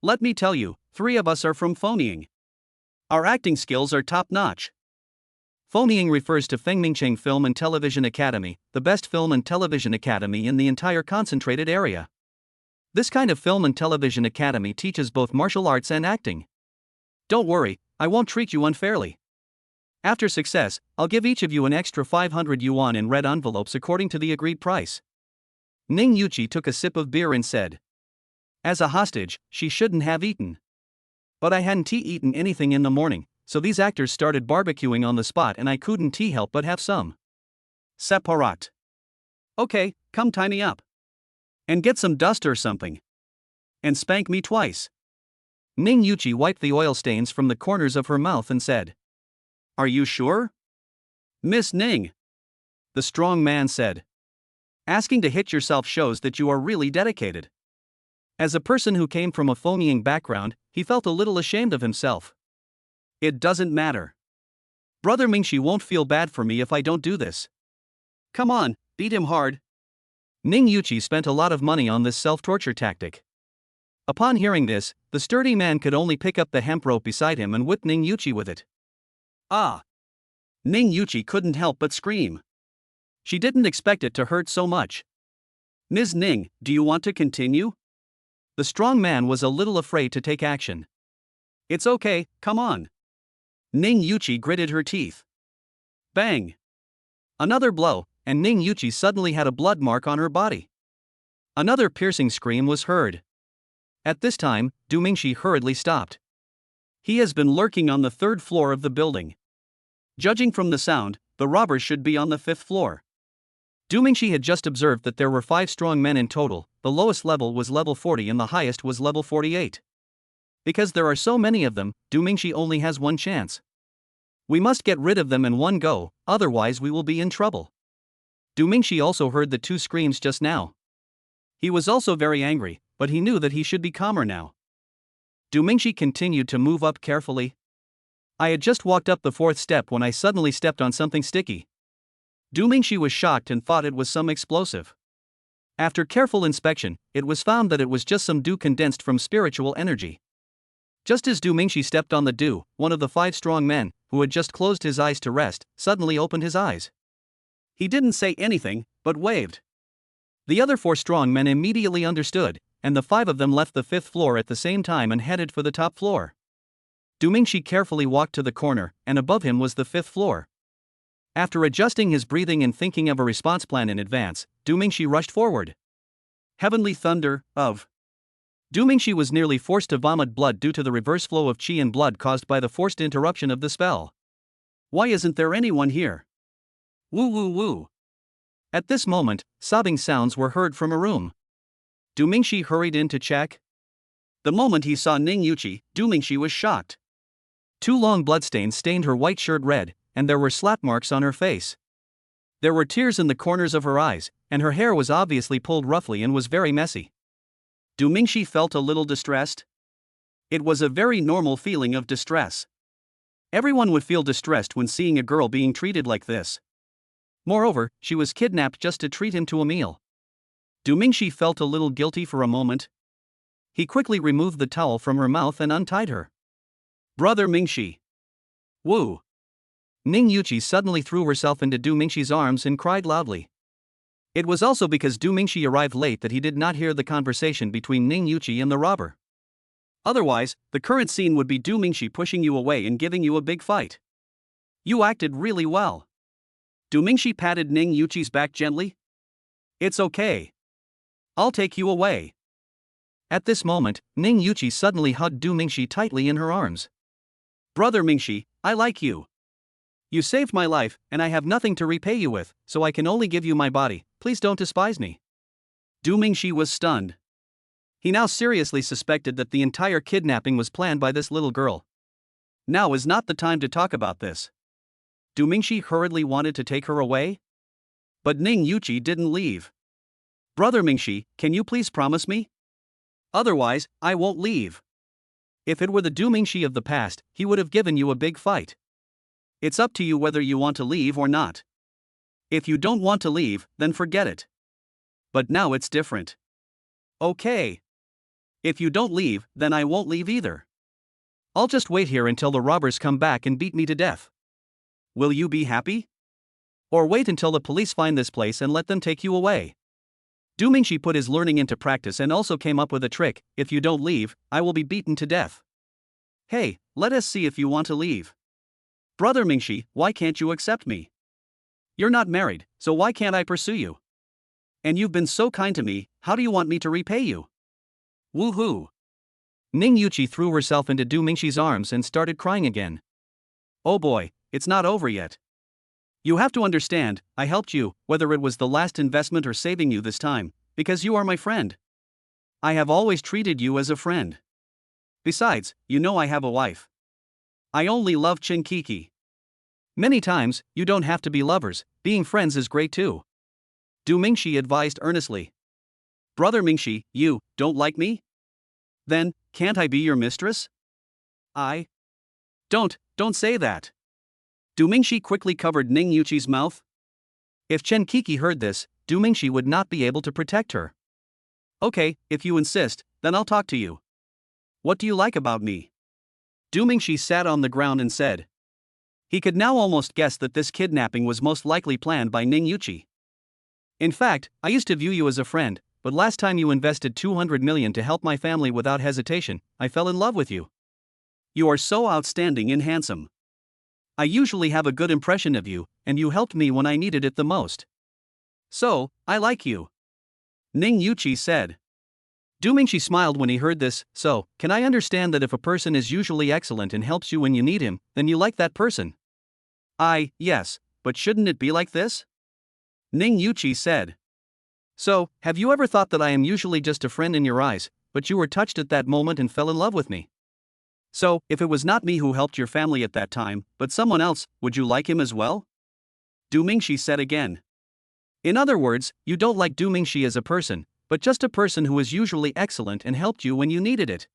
Let me tell you, 3 of us are from Phonying. Our acting skills are top-notch. Phonying refers to Fengmingcheng Film and Television Academy, the best film and television academy in the entire concentrated area. This kind of film and television academy teaches both martial arts and acting. Don't worry, I won't treat you unfairly. After success, I'll give each of you an extra 500 yuan in red envelopes according to the agreed price. Ning Yuqi took a sip of beer and said. As a hostage, she shouldn't have eaten. But I hadn't eaten anything in the morning, so these actors started barbecuing on the spot and I couldn't help but have some. Separat. Okay, come tie me up. And get some dust or something. And spank me twice. Ning Yuqi wiped the oil stains from the corners of her mouth and said. Are you sure? Miss Ning. The strong man said. Asking to hit yourself shows that you are really dedicated. As a person who came from a Phonying background, he felt a little ashamed of himself. It doesn't matter. Brother Mingxi won't feel bad for me if I don't do this. Come on, beat him hard. Ning Yuqi spent a lot of money on this self-torture tactic. Upon hearing this, the sturdy man could only pick up the hemp rope beside him and whip Ning Yuqi with it. Ah! Ning Yuqi couldn't help but scream. She didn't expect it to hurt so much. Ms. Ning, do you want to continue? The strong man was a little afraid to take action. It's okay, come on. Ning Yuqi gritted her teeth. Bang! Another blow, and Ning Yuqi suddenly had a blood mark on her body. Another piercing scream was heard. At this time, Du Mingxi hurriedly stopped. He has been lurking on the 3rd floor of the building. Judging from the sound, the robbers should be on the 5th floor. Du Mingxi had just observed that there were 5 strong men in total, the lowest level was level 40 and the highest was level 48. Because there are so many of them, Du Mingxi only has one chance. We must get rid of them in one go, otherwise we will be in trouble. Du Mingxi also heard the 2 screams just now. He was also very angry, but he knew that he should be calmer now. Du Mingxi continued to move up carefully. I had just walked up the 4th step when I suddenly stepped on something sticky. Du Mingxi was shocked and thought it was some explosive. After careful inspection, it was found that it was just some dew condensed from spiritual energy. Just as Du Mingxi stepped on the dew, one of the 5 strong men, who had just closed his eyes to rest, suddenly opened his eyes. He didn't say anything, but waved. The other 4 strong men immediately understood, and the 5 of them left the 5th floor at the same time and headed for the top floor. Du Mingxi carefully walked to the corner, and above him was the 5th floor. After adjusting his breathing and thinking of a response plan in advance, Du Mingxi rushed forward. Heavenly thunder, of. Du Mingxi was nearly forced to vomit blood due to the reverse flow of qi and blood caused by the forced interruption of the spell. Why isn't there anyone here? Woo woo woo. At this moment, sobbing sounds were heard from a room. Du Mingxi hurried in to check. The moment he saw Ning Yuqi, Du Mingxi was shocked. 2 long bloodstains stained her white shirt red, and there were slap marks on her face. There were tears in the corners of her eyes, and her hair was obviously pulled roughly and was very messy. Du Mingxi felt a little distressed. It was a very normal feeling of distress. Everyone would feel distressed when seeing a girl being treated like this. Moreover, she was kidnapped just to treat him to a meal. Du Mingxi felt a little guilty for a moment. He quickly removed the towel from her mouth and untied her. Brother Mingxi. Woo. Ning Yuqi suddenly threw herself into Du Mingxi's arms and cried loudly. It was also because Du Mingxi arrived late that he did not hear the conversation between Ning Yuqi and the robber. Otherwise, the current scene would be Du Mingxi pushing you away and giving you a big fight. You acted really well. Du Mingxi patted Ning Yuqi's back gently. It's okay. I'll take you away. At this moment, Ning Yuqi suddenly hugged Du Mingxi tightly in her arms. Brother Mingxi, I like you. You saved my life, and I have nothing to repay you with, so I can only give you my body. Please don't despise me. Du Mingxi was stunned. He now seriously suspected that the entire kidnapping was planned by this little girl. Now is not the time to talk about this. Du Mingxi hurriedly wanted to take her away. But Ning Yuqi didn't leave. Brother Mingxi, can you please promise me? Otherwise, I won't leave. If it were the Du Mingxi of the past, he would have given you a big fight. It's up to you whether you want to leave or not. If you don't want to leave, then forget it. But now it's different. Okay. If you don't leave, then I won't leave either. I'll just wait here until the robbers come back and beat me to death. Will you be happy? Or wait until the police find this place and let them take you away? Du Mingxi put his learning into practice and also came up with a trick. If you don't leave, I will be beaten to death. Hey, let us see if you want to leave. Brother Mingxi, why can't you accept me? You're not married, so why can't I pursue you? And you've been so kind to me, how do you want me to repay you? Woohoo! Ning Yuqi threw herself into Du Mingxi's arms and started crying again. Oh boy, it's not over yet. You have to understand, I helped you, whether it was the last investment or saving you this time, because you are my friend. I have always treated you as a friend. Besides, you know I have a wife. I only love Chinkiki. Many times, you don't have to be lovers, being friends is great too. Du Mingxi advised earnestly. Brother Mingxi, you don't like me? Then, can't I be your mistress? Don't say that. Du Mingxi quickly covered Ning Yuqi's mouth. If Chinkiki heard this, Du Mingxi would not be able to protect her. Okay, if you insist, then I'll talk to you. What do you like about me? Du Mingxi sat on the ground and said. He could now almost guess that this kidnapping was most likely planned by Ning Yuqi. In fact, I used to view you as a friend, but last time you invested 200 million to help my family without hesitation, I fell in love with you. You are so outstanding and handsome. I usually have a good impression of you, and you helped me when I needed it the most. So, I like you. Ning Yuqi said. Du Mingxi smiled when he heard this. So, can I understand that if a person is usually excellent and helps you when you need him, then you like that person? Yes, but shouldn't it be like this? Ning Yuqi said. So, have you ever thought that I am usually just a friend in your eyes, but you were touched at that moment and fell in love with me? So, if it was not me who helped your family at that time, but someone else, would you like him as well? Du Mingxi said again. In other words, you don't like Du Mingxi as a person, but just a person who is usually excellent and helped you when you needed it.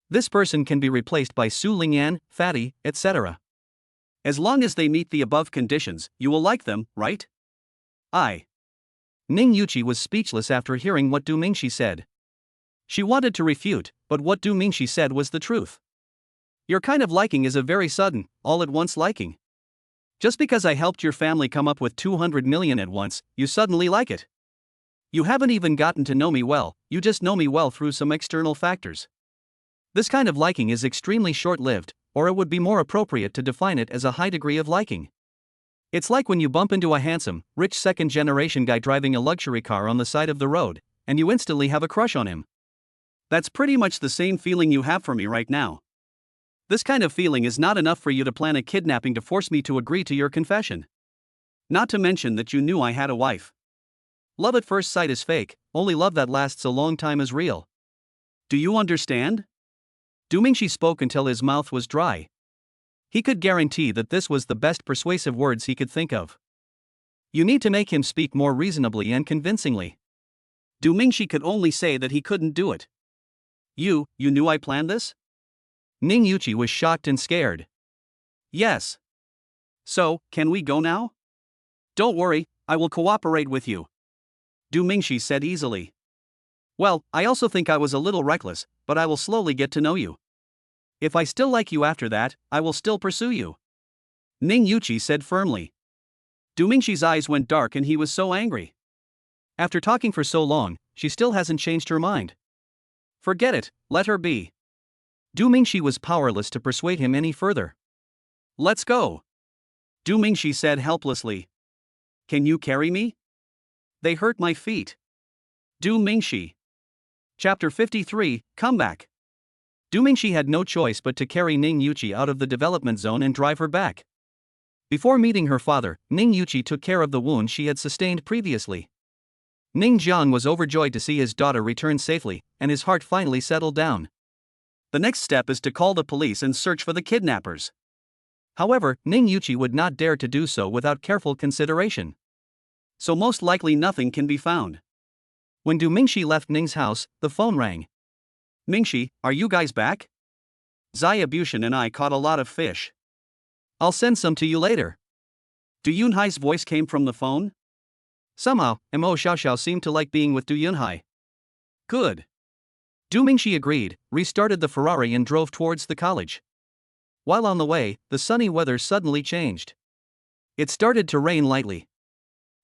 This person can be replaced by Su Lingyan, Fatty, etc. As long as they meet the above conditions, you will like them, right? Ning Yuqi was speechless after hearing what Du Mingxi said. She wanted to refute, but what Du Mingxi said was the truth. Your kind of liking is a very sudden, all-at-once liking. Just because I helped your family come up with 200 million at once, you suddenly like it. You haven't even gotten to know me well, you just know me well through some external factors. This kind of liking is extremely short-lived, or it would be more appropriate to define it as a high degree of liking. It's like when you bump into a handsome, rich second-generation guy driving a luxury car on the side of the road, and you instantly have a crush on him. That's pretty much the same feeling you have for me right now. This kind of feeling is not enough for you to plan a kidnapping to force me to agree to your confession. Not to mention that you knew I had a wife. Love at first sight is fake, only love that lasts a long time is real. Do you understand? Du Mingxi spoke until his mouth was dry. He could guarantee that this was the best persuasive words he could think of. You need to make him speak more reasonably and convincingly. Du Mingxi could only say that he couldn't do it. You knew I planned this? Ning Yuqi was shocked and scared. Yes. So, can we go now? Don't worry, I will cooperate with you. Du Mingxi said easily. Well, I also think I was a little reckless, but I will slowly get to know you. If I still like you after that, I will still pursue you. Ning Yuqi said firmly. Du Mingxi's eyes went dark and he was so angry. After talking for so long, she still hasn't changed her mind. Forget it, let her be. Du Mingxi was powerless to persuade him any further. Let's go. Du Mingxi said helplessly. Can you carry me? They hurt my feet. Du Mingxi. Chapter 53, Comeback. Du Mingxi had no choice but to carry Ning Yuqi out of the development zone and drive her back. Before meeting her father, Ning Yuqi took care of the wound she had sustained previously. Ning Jiang was overjoyed to see his daughter return safely, and his heart finally settled down. The next step is to call the police and search for the kidnappers. However, Ning Yuqi would not dare to do so without careful consideration. So most likely nothing can be found. When Du Mingxi left Ning's house, the phone rang. Mingxi, are you guys back? Xia Bushan and I caught a lot of fish. I'll send some to you later. Du Yunhai's voice came from the phone. Somehow, Mo Xiaoxiao seemed to like being with Du Yunhai. Good. Du Mingxi agreed, restarted the Ferrari and drove towards the college. While on the way, the sunny weather suddenly changed. It started to rain lightly.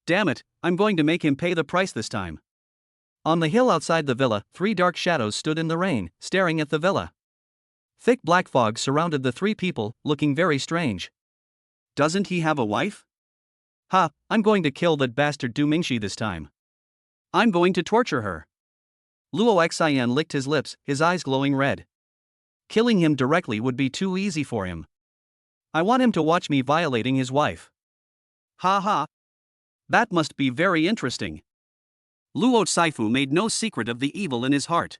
Damn it, I'm going to make him pay the price this time. On the hill outside the villa, 3 dark shadows stood in the rain, staring at the villa. Thick black fog surrounded the 3 people, looking very strange. Doesn't he have a wife? Ha, I'm going to kill that bastard Du Mingxi this time. I'm going to torture her. Luo Xian licked his lips, his eyes glowing red. Killing him directly would be too easy for him. I want him to watch me violating his wife. Ha ha. That must be very interesting. Luo Saifu made no secret of the evil in his heart.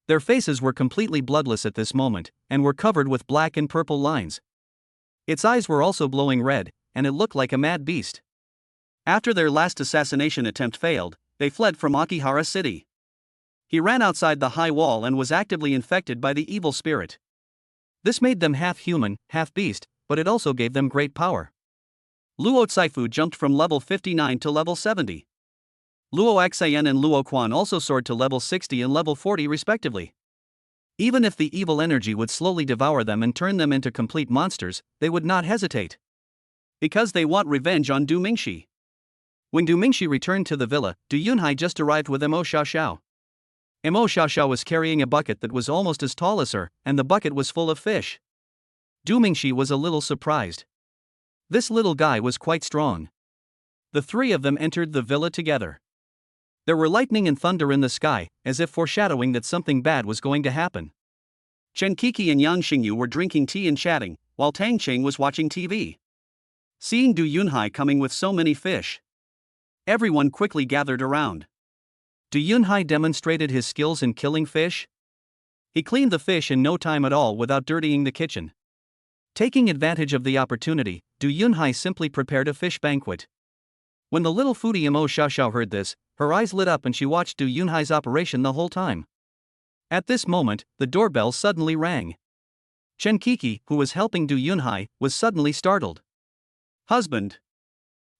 Their faces were completely bloodless at this moment, and were covered with black and purple lines. Its eyes were also glowing red, and it looked like a mad beast. After their last assassination attempt failed, they fled from Akihara City. He ran outside the high wall and was actively infected by the evil spirit. This made them half human, half beast, but it also gave them great power. Luo Saifu jumped from level 59 to level 70. Luo Xian and Luo Quan also soared to level 60 and level 40 respectively. Even if the evil energy would slowly devour them and turn them into complete monsters, they would not hesitate. Because they want revenge on Du Mingxi. When Du Mingxi returned to the villa, Du Yunhai just arrived with Mo Xiaoxiao. Mo Xiaoxiao was carrying a bucket that was almost as tall as her, and the bucket was full of fish. Du Mingxi was a little surprised. This little guy was quite strong. The 3 of them entered the villa together. There were lightning and thunder in the sky, as if foreshadowing that something bad was going to happen. Chen Kiki and Yang Xingyu were drinking tea and chatting, while Tang Cheng was watching TV. Seeing Du Yunhai coming with so many fish, everyone quickly gathered around. Du Yunhai demonstrated his skills in killing fish. He cleaned the fish in no time at all without dirtying the kitchen. Taking advantage of the opportunity, Du Yunhai simply prepared a fish banquet. When the little foodie Mo Xiaoxiao heard this, her eyes lit up and she watched Du Yunhai's operation the whole time. At this moment, the doorbell suddenly rang. Chen Kiki, who was helping Du Yunhai, was suddenly startled. Husband.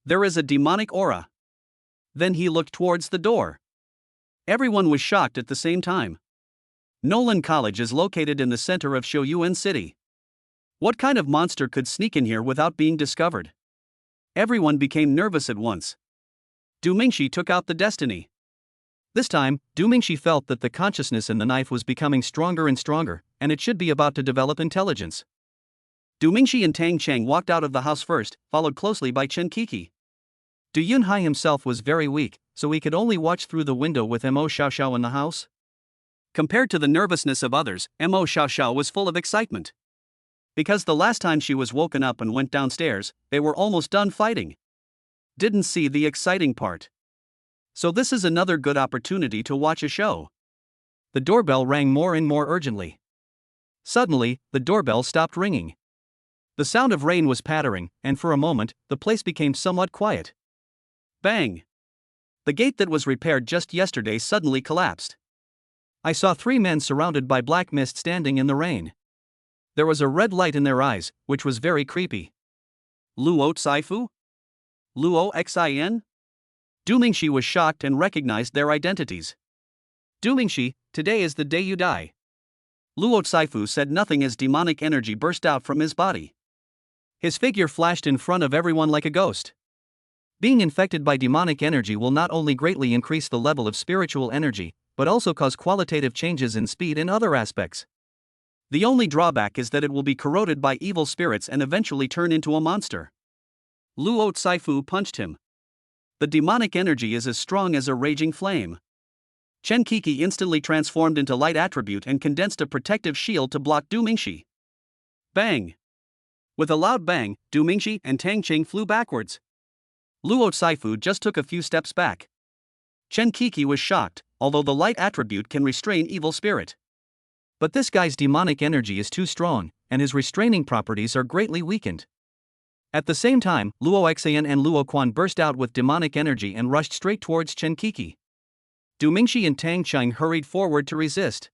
There is a demonic aura. Then he looked towards the door. Everyone was shocked at the same time. Nolan College is located in the center of Shoyuan City. What kind of monster could sneak in here without being discovered? Everyone became nervous at once. Du Mingxi took out the destiny. This time, Du Mingxi felt that the consciousness in the knife was becoming stronger and stronger, and it should be about to develop intelligence. Du Mingxi and Tang Cheng walked out of the house first, followed closely by Chen Kiki. Du Yunhai himself was very weak, so he could only watch through the window with Mo Xiaoxiao in the house. Compared to the nervousness of others, Mo Xiaoxiao was full of excitement. Because the last time she was woken up and went downstairs, they were almost done fighting. Didn't see the exciting part. So this is another good opportunity to watch a show. The doorbell rang more and more urgently. Suddenly, the doorbell stopped ringing. The sound of rain was pattering, and for a moment, the place became somewhat quiet. Bang! The gate that was repaired just yesterday suddenly collapsed. I saw 3 men surrounded by black mist standing in the rain. There was a red light in their eyes, which was very creepy. Luo Caifu? Luo Xin? Du Mingxi was shocked and recognized their identities. Du Mingxi, today is the day you die. Luo Caifu said nothing as demonic energy burst out from his body. His figure flashed in front of everyone like a ghost. Being infected by demonic energy will not only greatly increase the level of spiritual energy, but also cause qualitative changes in speed and other aspects. The only drawback is that it will be corroded by evil spirits and eventually turn into a monster. Luo Caifu punched him. The demonic energy is as strong as a raging flame. Chen Kiki instantly transformed into light attribute and condensed a protective shield to block Du Mingxi. Bang! With a loud bang, Du Mingxi and Tang Cheng flew backwards. Luo Caifu just took a few steps back. Chen Kiki was shocked, although the light attribute can restrain evil spirit. But this guy's demonic energy is too strong, and his restraining properties are greatly weakened. At the same time, Luo Xian and Luo Quan burst out with demonic energy and rushed straight towards Chen Kiki. Du Mingxi and Tang Cheng hurried forward to resist.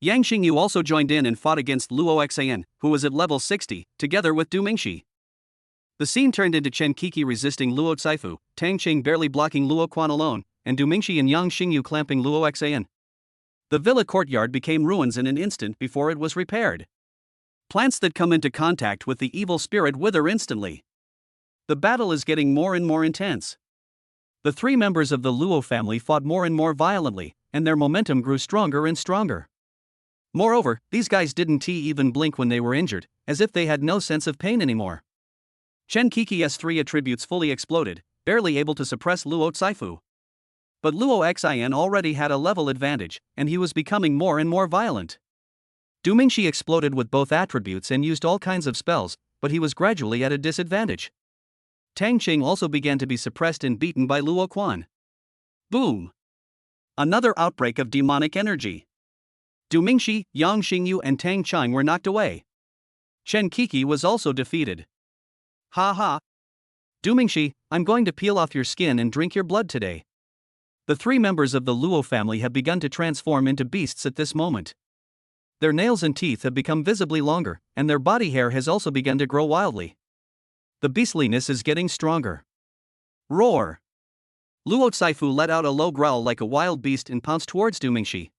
Yang Xingyu also joined in and fought against Luo Xian, who was at level 60, together with Du Mingxi. The scene turned into Chen Kiki resisting Luo Caifu, Tang Cheng barely blocking Luo Quan alone, and Du Mingxi and Yang Xingyu clamping Luo Xian. The villa courtyard became ruins in an instant before it was repaired. Plants that come into contact with the evil spirit wither instantly. The battle is getting more and more intense. The 3 members of the Luo family fought more and more violently, and their momentum grew stronger and stronger. Moreover, these guys didn't even blink when they were injured, as if they had no sense of pain anymore. Chen Kiki's 3 attributes fully exploded, barely able to suppress Luo Caifu. But Luo Xian already had a level advantage, and he was becoming more and more violent. Du Mingxi exploded with both attributes and used all kinds of spells, but he was gradually at a disadvantage. Tang Cheng also began to be suppressed and beaten by Luo Quan. Boom! Another outbreak of demonic energy. Du Mingxi, Yang Xingyu and Tang Cheng were knocked away. Chen Kiki was also defeated. Ha ha! Du Mingxi, I'm going to peel off your skin and drink your blood today. The 3 members of the Luo family have begun to transform into beasts at this moment. Their nails and teeth have become visibly longer, and their body hair has also begun to grow wildly. The beastliness is getting stronger. Roar! Luo Caifu let out a low growl like a wild beast and pounced towards Du Mingxi.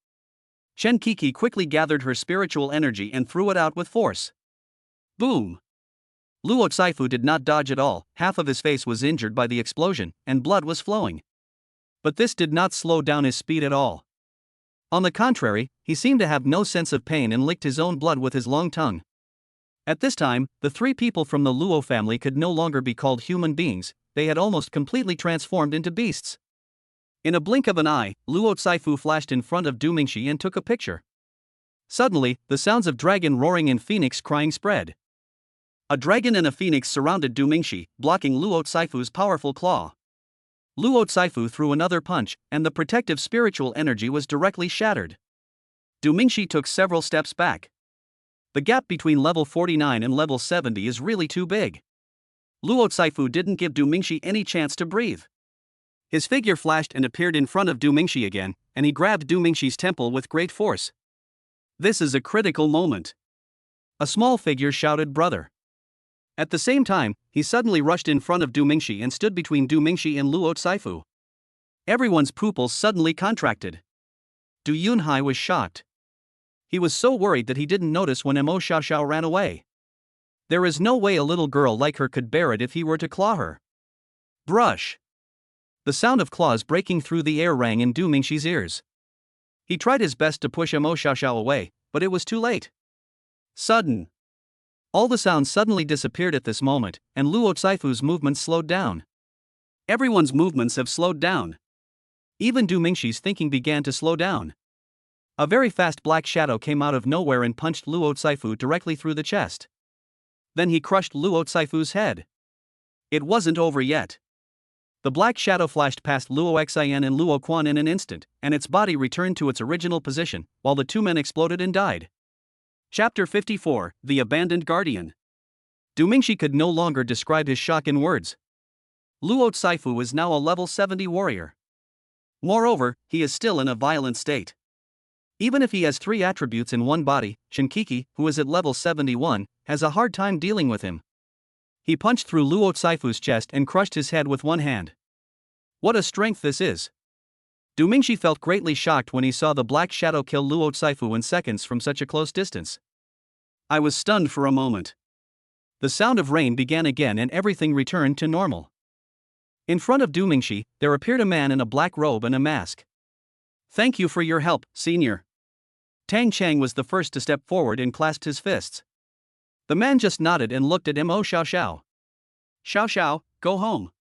Chen Kiki quickly gathered her spiritual energy and threw it out with force. Boom! Luo Caifu did not dodge at all, half of his face was injured by the explosion, and blood was flowing. But this did not slow down his speed at all. On the contrary, he seemed to have no sense of pain and licked his own blood with his long tongue. At this time, the 3 people from the Luo family could no longer be called human beings, they had almost completely transformed into beasts. In a blink of an eye, Luo Caifu flashed in front of Du Mingxi and took a picture. Suddenly, the sounds of dragon roaring and phoenix crying spread. A dragon and a phoenix surrounded Du Mingxi, blocking Luo Caifu's powerful claw. Luo Caifu threw another punch, and the protective spiritual energy was directly shattered. Du Mingxi took several steps back. The gap between level 49 and level 70 is really too big. Luo Caifu didn't give Du Mingxi any chance to breathe. His figure flashed and appeared in front of Du Mingxi again, and he grabbed Du Mingxi's temple with great force. This is a critical moment. A small figure shouted, "Brother." At the same time, he suddenly rushed in front of Du Mingxi and stood between Du Mingxi and Luo Caifu. Everyone's pupils suddenly contracted. Du Yunhai was shocked. He was so worried that he didn't notice when Mo Xiaoxiao ran away. There is no way a little girl like her could bear it if he were to claw her. Brush! The sound of claws breaking through the air rang in Du Mingxi's ears. He tried his best to push Mo Xiaoxiao away, but it was too late. Sudden. All the sounds suddenly disappeared at this moment, and Luo Caifu's movements slowed down. Everyone's movements have slowed down. Even Du Mingxi's thinking began to slow down. A very fast black shadow came out of nowhere and punched Luo Caifu directly through the chest. Then he crushed Luo Caifu's head. It wasn't over yet. The black shadow flashed past Luo Xian and Luo Quan in an instant, and its body returned to its original position, while the two men exploded and died. Chapter 54, The Abandoned Guardian. Du Mingxi could no longer describe his shock in words. Luo Caifu is now a level 70 warrior. Moreover, he is still in a violent state. Even if he has 3 attributes in one body, Shinkiki, who is at level 71, has a hard time dealing with him. He punched through Luo Caifu's chest and crushed his head with one hand. What a strength this is! Du Mingxi felt greatly shocked when he saw the black shadow kill Luo Caifu in seconds from such a close distance. I was stunned for a moment. The sound of rain began again and everything returned to normal. In front of Du Mingxi, there appeared a man in a black robe and a mask. Thank you for your help, senior. Tang Chang was the first to step forward and clasped his fists. The man just nodded and looked at Mo Xiaoxiao. Xiaoxiao, go home.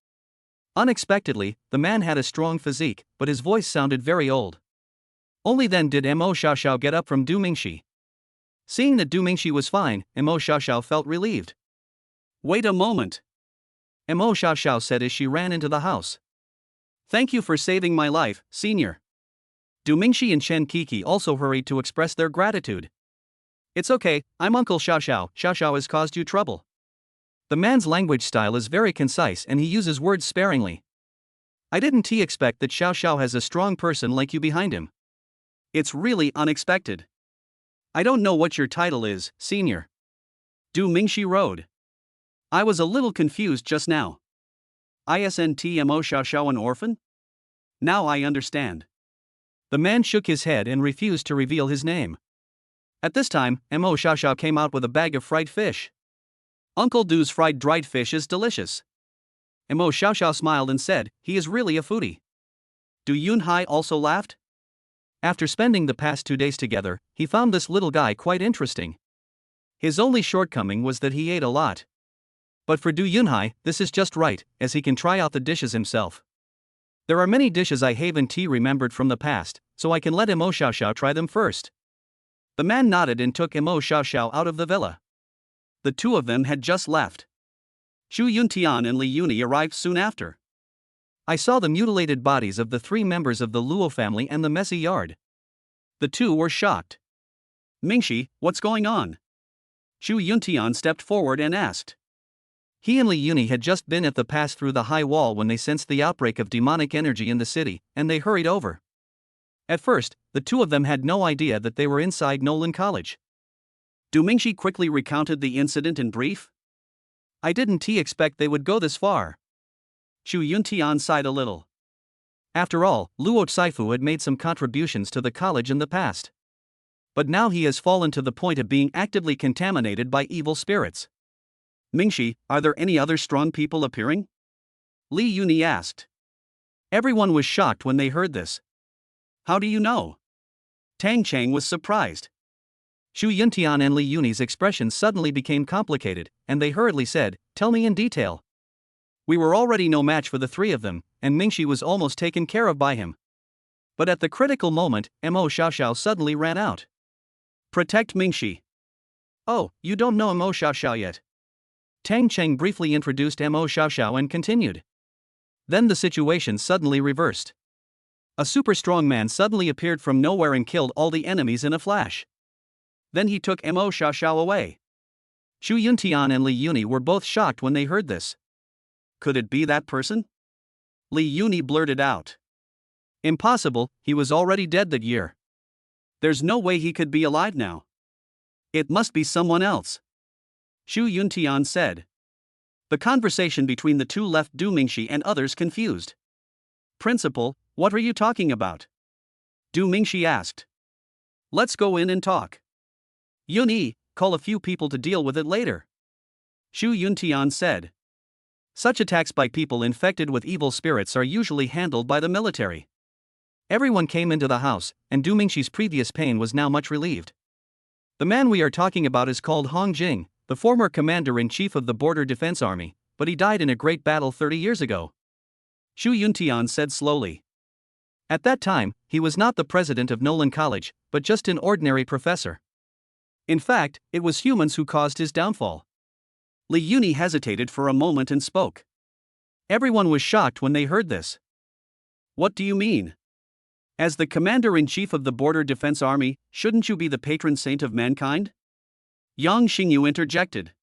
Unexpectedly, the man had a strong physique, but his voice sounded very old. Only then did Mo Xiaoxiao get up from Du Mingxi. Seeing that Du Mingxi was fine, Mo Xiaoxiao felt relieved. Wait a moment. Mo Xiaoxiao said as she ran into the house. Thank you for saving my life, senior. Du Mingxi and Chen Kiki also hurried to express their gratitude. It's okay, I'm Uncle Xiaoxiao. Xiaoxiao has caused you trouble. The man's language style is very concise and he uses words sparingly. I didn't expect that Xiaoxiao has a strong person like you behind him. It's really unexpected. I don't know what your title is, senior. Du Mingxi rode. I was a little confused just now. Isn't Mo Xiaoxiao an orphan? Now I understand. The man shook his head and refused to reveal his name. At this time, Mo Xiaoxiao came out with a bag of fried fish. Uncle Du's fried dried fish is delicious. Mo Xiaoxiao smiled and said, he is really a foodie. Du Yunhai also laughed. After spending the past 2 days together, he found this little guy quite interesting. His only shortcoming was that he ate a lot. But for Du Yunhai, this is just right, as he can try out the dishes himself. There are many dishes I haven't remembered from the past, so I can let Mo Xiaoxiao try them first. The man nodded and took Mo Xiaoxiao out of the villa. The two of them had just left. Xu Yuntian and Li Yuni arrived soon after. I saw the mutilated bodies of the 3 members of the Luo family and the messy yard. The two were shocked. Mingxi, what's going on? Xu Yuntian stepped forward and asked. He and Li Yuni had just been at the pass through the high wall when they sensed the outbreak of demonic energy in the city, and they hurried over. At first, the two of them had no idea that they were inside Nolan College. Du Mingxi quickly recounted the incident in brief. I didn't expect they would go this far. Xu Yuntian sighed a little. After all, Luo Caifu had made some contributions to the college in the past. But now he has fallen to the point of being actively contaminated by evil spirits. Mingxi, are there any other strong people appearing? Li Yuni asked. Everyone was shocked when they heard this. How do you know? Tang Chang was surprised. Xu Yuntian and Li Yuni's expressions suddenly became complicated, and they hurriedly said, tell me in detail. We were already no match for the 3 of them, and Mingxi was almost taken care of by him. But at the critical moment, Mo Xiaoxiao suddenly ran out. Protect Mingxi. Oh, you don't know Mo Xiaoxiao yet. Tang Cheng briefly introduced Mo Xiaoxiao and continued. Then the situation suddenly reversed. A super strong man suddenly appeared from nowhere and killed all the enemies in a flash. Then he took Mo Xiaoxiao away. Xu Yuntian and Li Yuni were both shocked when they heard this. Could it be that person? Li Yuni blurted out. Impossible, he was already dead that year. There's no way he could be alive now. It must be someone else. Xu Yuntian said. The conversation between the two left Du Mingxi and others confused. Principal, what are you talking about? Du Mingxi asked. Let's go in and talk. Yun-yi, call a few people to deal with it later. Shu Yuntian said. Such attacks by people infected with evil spirits are usually handled by the military. Everyone came into the house, and Du Mingxi's previous pain was now much relieved. The man we are talking about is called Hong Jing, the former commander-in-chief of the Border Defense Army, but he died in a great battle 30 years ago. Shu Yuntian said slowly. At that time, he was not the president of Nolan College, but just an ordinary professor. In fact, it was humans who caused his downfall. Li Yuni hesitated for a moment and spoke. Everyone was shocked when they heard this. What do you mean? As the commander-in-chief of the Border Defense Army, shouldn't you be the patron saint of mankind? Yang Xingyu interjected.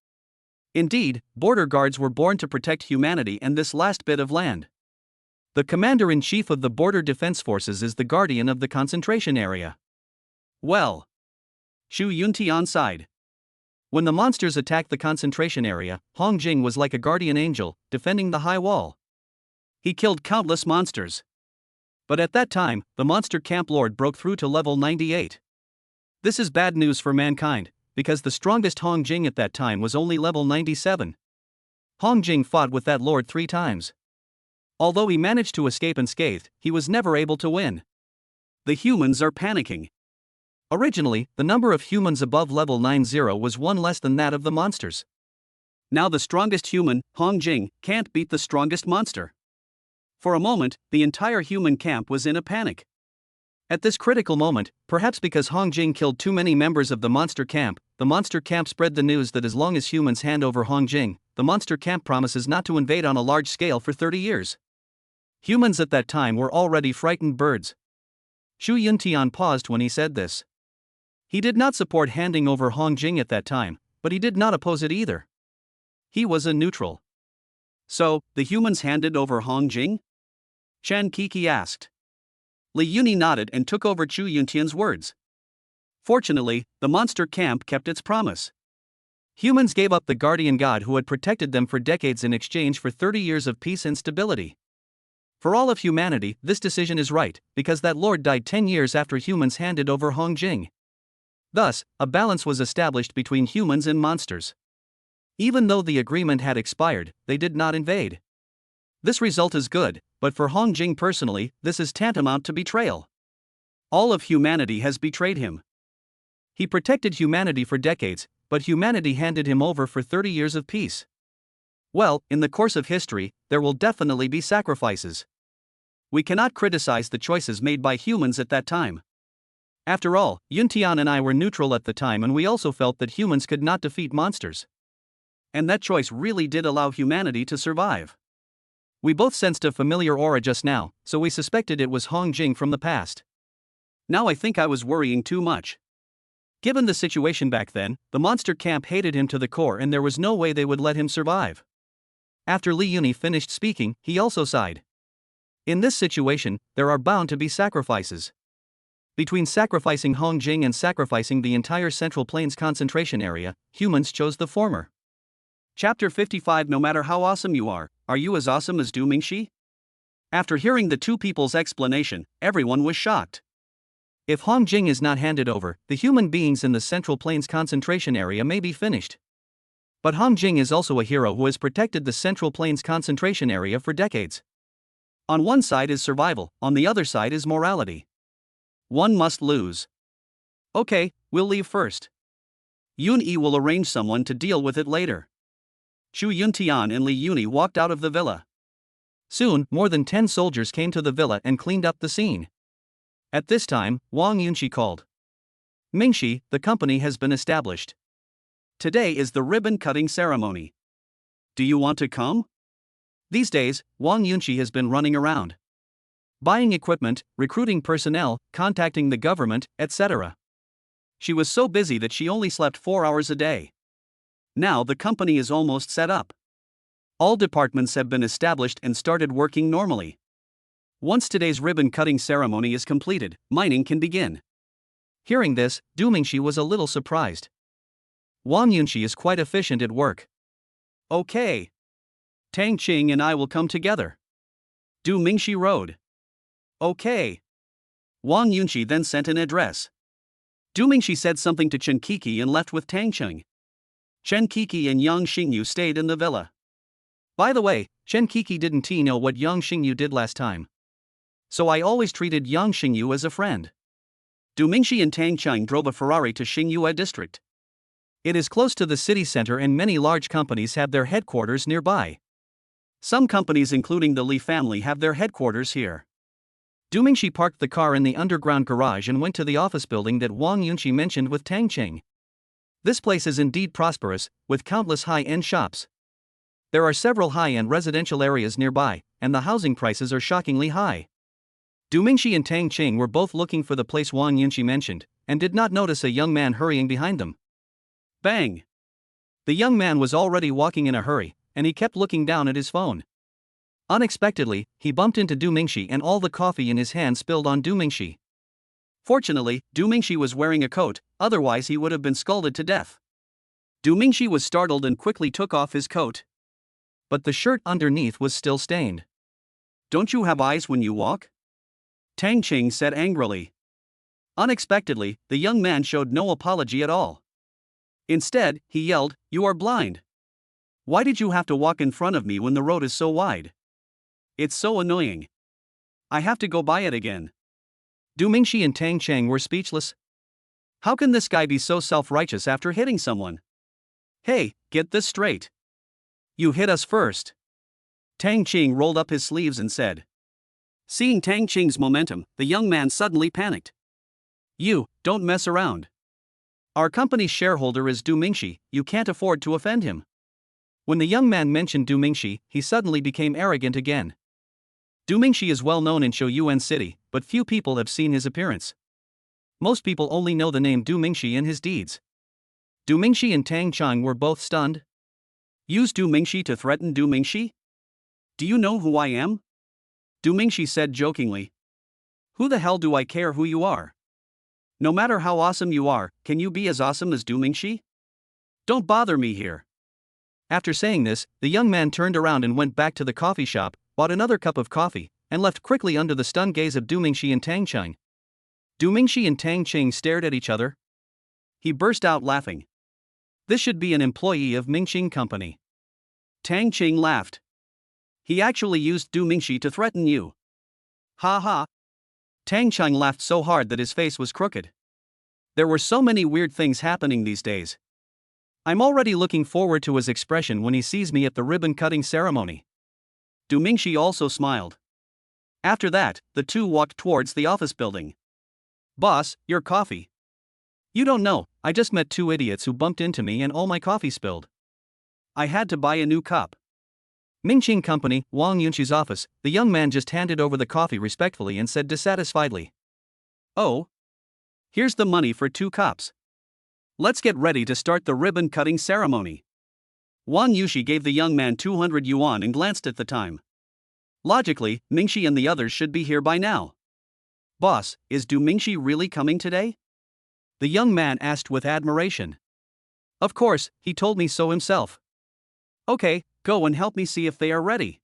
Indeed, border guards were born to protect humanity and this last bit of land. The commander-in-chief of the Border Defense Forces is the guardian of the concentration area. Well. Shu Yuntian sighed. When the monsters attacked the concentration area, Hong Jing was like a guardian angel, defending the high wall. He killed countless monsters. But at that time, the monster camp lord broke through to level 98. This is bad news for mankind, because the strongest Hong Jing at that time was only level 97. Hong Jing fought with that lord 3 times. Although he managed to escape unscathed, he was never able to win. The humans are panicking. Originally, the number of humans above level 90 was 1 less than that of the monsters. Now the strongest human, Hong Jing, can't beat the strongest monster. For a moment, the entire human camp was in a panic. At this critical moment, perhaps because Hong Jing killed too many members of the monster camp spread the news that as long as humans hand over Hong Jing, the monster camp promises not to invade on a large scale for 30 years. Humans at that time were already frightened birds. Shu Yuntian paused when he said this. He did not support handing over Hong Jing at that time, but he did not oppose it either. He was a neutral. So, the humans handed over Hong Jing? Chen Kiki asked. Li Yuni nodded and took over Chu Yuntian's words. Fortunately, the monster camp kept its promise. Humans gave up the guardian god who had protected them for decades in exchange for 30 years of peace and stability. For all of humanity, this decision is right, because that lord died 10 years after humans handed over Hong Jing. Thus, a balance was established between humans and monsters. Even though the agreement had expired, they did not invade. This result is good, but for Hong Jing personally, this is tantamount to betrayal. All of humanity has betrayed him. He protected humanity for decades, but humanity handed him over for 30 years of peace. Well, in the course of history, there will definitely be sacrifices. We cannot criticize the choices made by humans at that time. After all, Yuntian and I were neutral at the time, and we also felt that humans could not defeat monsters. And that choice really did allow humanity to survive. We both sensed a familiar aura just now, so we suspected it was Hong Jing from the past. Now I think I was worrying too much. Given the situation back then, the monster camp hated him to the core and there was no way they would let him survive. After Li Yuni finished speaking, he also sighed. In this situation, there are bound to be sacrifices. Between sacrificing Hong Jing and sacrificing the entire Central Plains concentration area, humans chose the former. Chapter 55. No matter how awesome you are you as awesome as Du Mingxi? After hearing the two people's explanation, everyone was shocked. If Hong Jing is not handed over, the human beings in the Central Plains concentration area may be finished. But Hong Jing is also a hero who has protected the Central Plains concentration area for decades. On one side is survival, on the other side is morality. One must lose. Okay, we'll leave first. Yun-yi will arrange someone to deal with it later. Chu Yuntian and Li Yuni walked out of the villa. Soon, more than 10 soldiers came to the villa and cleaned up the scene. At this time, Wang Yunxi called. Mingxi, the company has been established. Today is the ribbon-cutting ceremony. Do you want to come? These days, Wang Yunxi has been running around. Buying equipment, recruiting personnel, contacting the government, etc. She was so busy that she only slept 4 hours a day. Now the company is almost set up. All departments have been established and started working normally. Once today's ribbon-cutting ceremony is completed, mining can begin. Hearing this, Du Mingxi was a little surprised. Wang Yunxi is quite efficient at work. Okay. Tang Qing and I will come together. Du Mingxi rode. Okay. Wang Yunxi then sent an address. Du Mingxi said something to Chen Kiki and left with Tang Cheng. Chen Kiki and Yang Xingyu stayed in the villa. By the way, Chen Kiki didn't know what Yang Xingyu did last time. So I always treated Yang Xingyu as a friend. Du Mingxi and Tang Cheng drove a Ferrari to Xingyue district. It is close to the city center and many large companies have their headquarters nearby. Some companies including the Li family have their headquarters here. Du Mingxi parked the car in the underground garage and went to the office building that Wang Yunqi mentioned with Tang Cheng. This place is indeed prosperous, with countless high-end shops. There are several high-end residential areas nearby, and the housing prices are shockingly high. Du Mingxi and Tang Cheng were both looking for the place Wang Yunqi mentioned, and did not notice a young man hurrying behind them. Bang! The young man was already walking in a hurry, and he kept looking down at his phone. Unexpectedly, he bumped into Du Mingxi and all the coffee in his hand spilled on Du Mingxi. Fortunately, Du Mingxi was wearing a coat, otherwise he would have been scalded to death. Du Mingxi was startled and quickly took off his coat. But the shirt underneath was still stained. Don't you have eyes when you walk? Tang Cheng said angrily. Unexpectedly, the young man showed no apology at all. Instead, he yelled, "You are blind. Why did you have to walk in front of me when the road is so wide? It's so annoying. I have to go by it again." Du Mingxi and Tang Cheng were speechless. How can this guy be so self-righteous after hitting someone? Hey, get this straight. You hit us first. Tang Cheng rolled up his sleeves and said. Seeing Tang Cheng's momentum, the young man suddenly panicked. You, don't mess around. Our company's shareholder is Du Mingxi, you can't afford to offend him. When the young man mentioned Du Mingxi, he suddenly became arrogant again. Du Mingxi is well known in Shouyuan City, but few people have seen his appearance. Most people only know the name Du Mingxi and his deeds. Du Mingxi and Tang Cheng were both stunned. Use Du Mingxi to threaten Du Mingxi? Do you know who I am? Du Mingxi said jokingly. Who the hell do I care who you are? No matter how awesome you are, can you be as awesome as Du Mingxi? Don't bother me here. After saying this, the young man turned around and went back to the coffee shop, bought another cup of coffee, and left quickly under the stunned gaze of Du Mingxi and Tang Cheng. Du Mingxi and Tang Cheng stared at each other. He burst out laughing. This should be an employee of Mingxing Company. Tang Cheng laughed. He actually used Du Mingxi to threaten you. Ha ha. Tang Cheng laughed so hard that his face was crooked. There were so many weird things happening these days. I'm already looking forward to his expression when he sees me at the ribbon-cutting ceremony. Du Mingxi also smiled. After that, the two walked towards the office building. Boss, your coffee. You don't know, I just met two idiots who bumped into me and all my coffee spilled. I had to buy a new cup. Mingxing Company, Wang Yunqi's office, the young man just handed over the coffee respectfully and said dissatisfiedly. Oh. Here's the money for 2 cups. Let's get ready to start the ribbon-cutting ceremony. Wang Yushi gave the young man 200 yuan and glanced at the time. Logically, Mingxi and the others should be here by now. Boss, is Du Mingxi really coming today? The young man asked with admiration. Of course, he told me so himself. Okay, go and help me see if they are ready.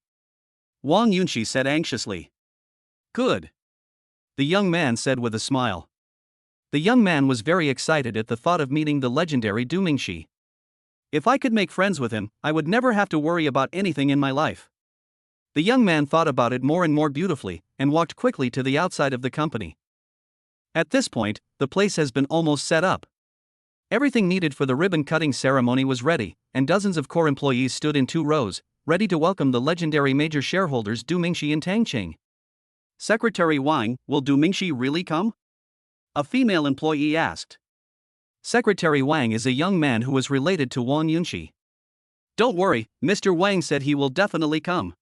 Wang Yunxi said anxiously. Good. The young man said with a smile. The young man was very excited at the thought of meeting the legendary Du Mingxi. If I could make friends with him, I would never have to worry about anything in my life. The young man thought about it more and more beautifully, and walked quickly to the outside of the company. At this point, the place has been almost set up. Everything needed for the ribbon-cutting ceremony was ready, and dozens of core employees stood in 2 rows, ready to welcome the legendary major shareholders Du Mingxi and Tang Cheng. Secretary Wang, will Du Mingxi really come? A female employee asked. Secretary Wang is a young man who is related to Wang Yunxi. Don't worry, Mr. Wang said he will definitely come.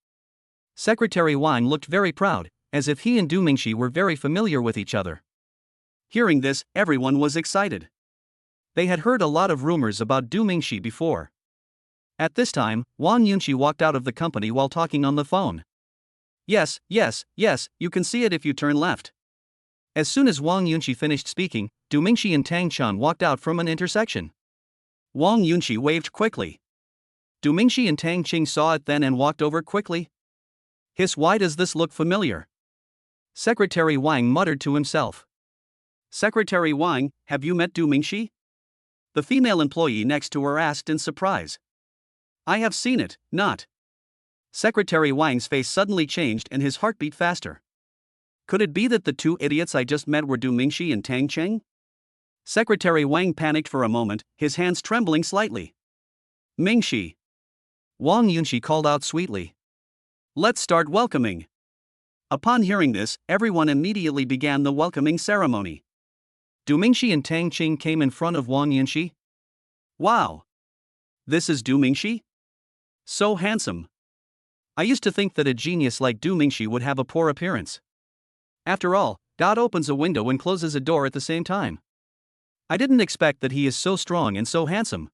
Secretary Wang looked very proud, as if he and Du Mingxi were very familiar with each other. Hearing this, everyone was excited. They had heard a lot of rumors about Du Mingxi before. At this time, Wang Yunxi walked out of the company while talking on the phone. Yes, you can see it if you turn left. As soon as Wang Yunxi finished speaking, Du Mingxi and Tang Cheng walked out from an intersection. Wang Yunxi waved quickly. Du Mingxi and Tang Cheng saw it then and walked over quickly. Hiss, why does this look familiar? Secretary Wang muttered to himself. Secretary Wang, have you met Du Mingxi? The female employee next to her asked in surprise. I have seen it, not. Secretary Wang's face suddenly changed and his heart beat faster. Could it be that the two idiots I just met were Du Mingxi and Tang Cheng? Secretary Wang panicked for a moment, his hands trembling slightly. Mingxi. Wang Yunxi called out sweetly. Let's start welcoming. Upon hearing this, everyone immediately began the welcoming ceremony. Du Mingxi and Tang Cheng came in front of Wang Yunxi. Wow! This is Du Mingxi? So handsome. I used to think that a genius like Du Mingxi would have a poor appearance. After all, God opens a window and closes a door at the same time. I didn't expect that he is so strong and so handsome.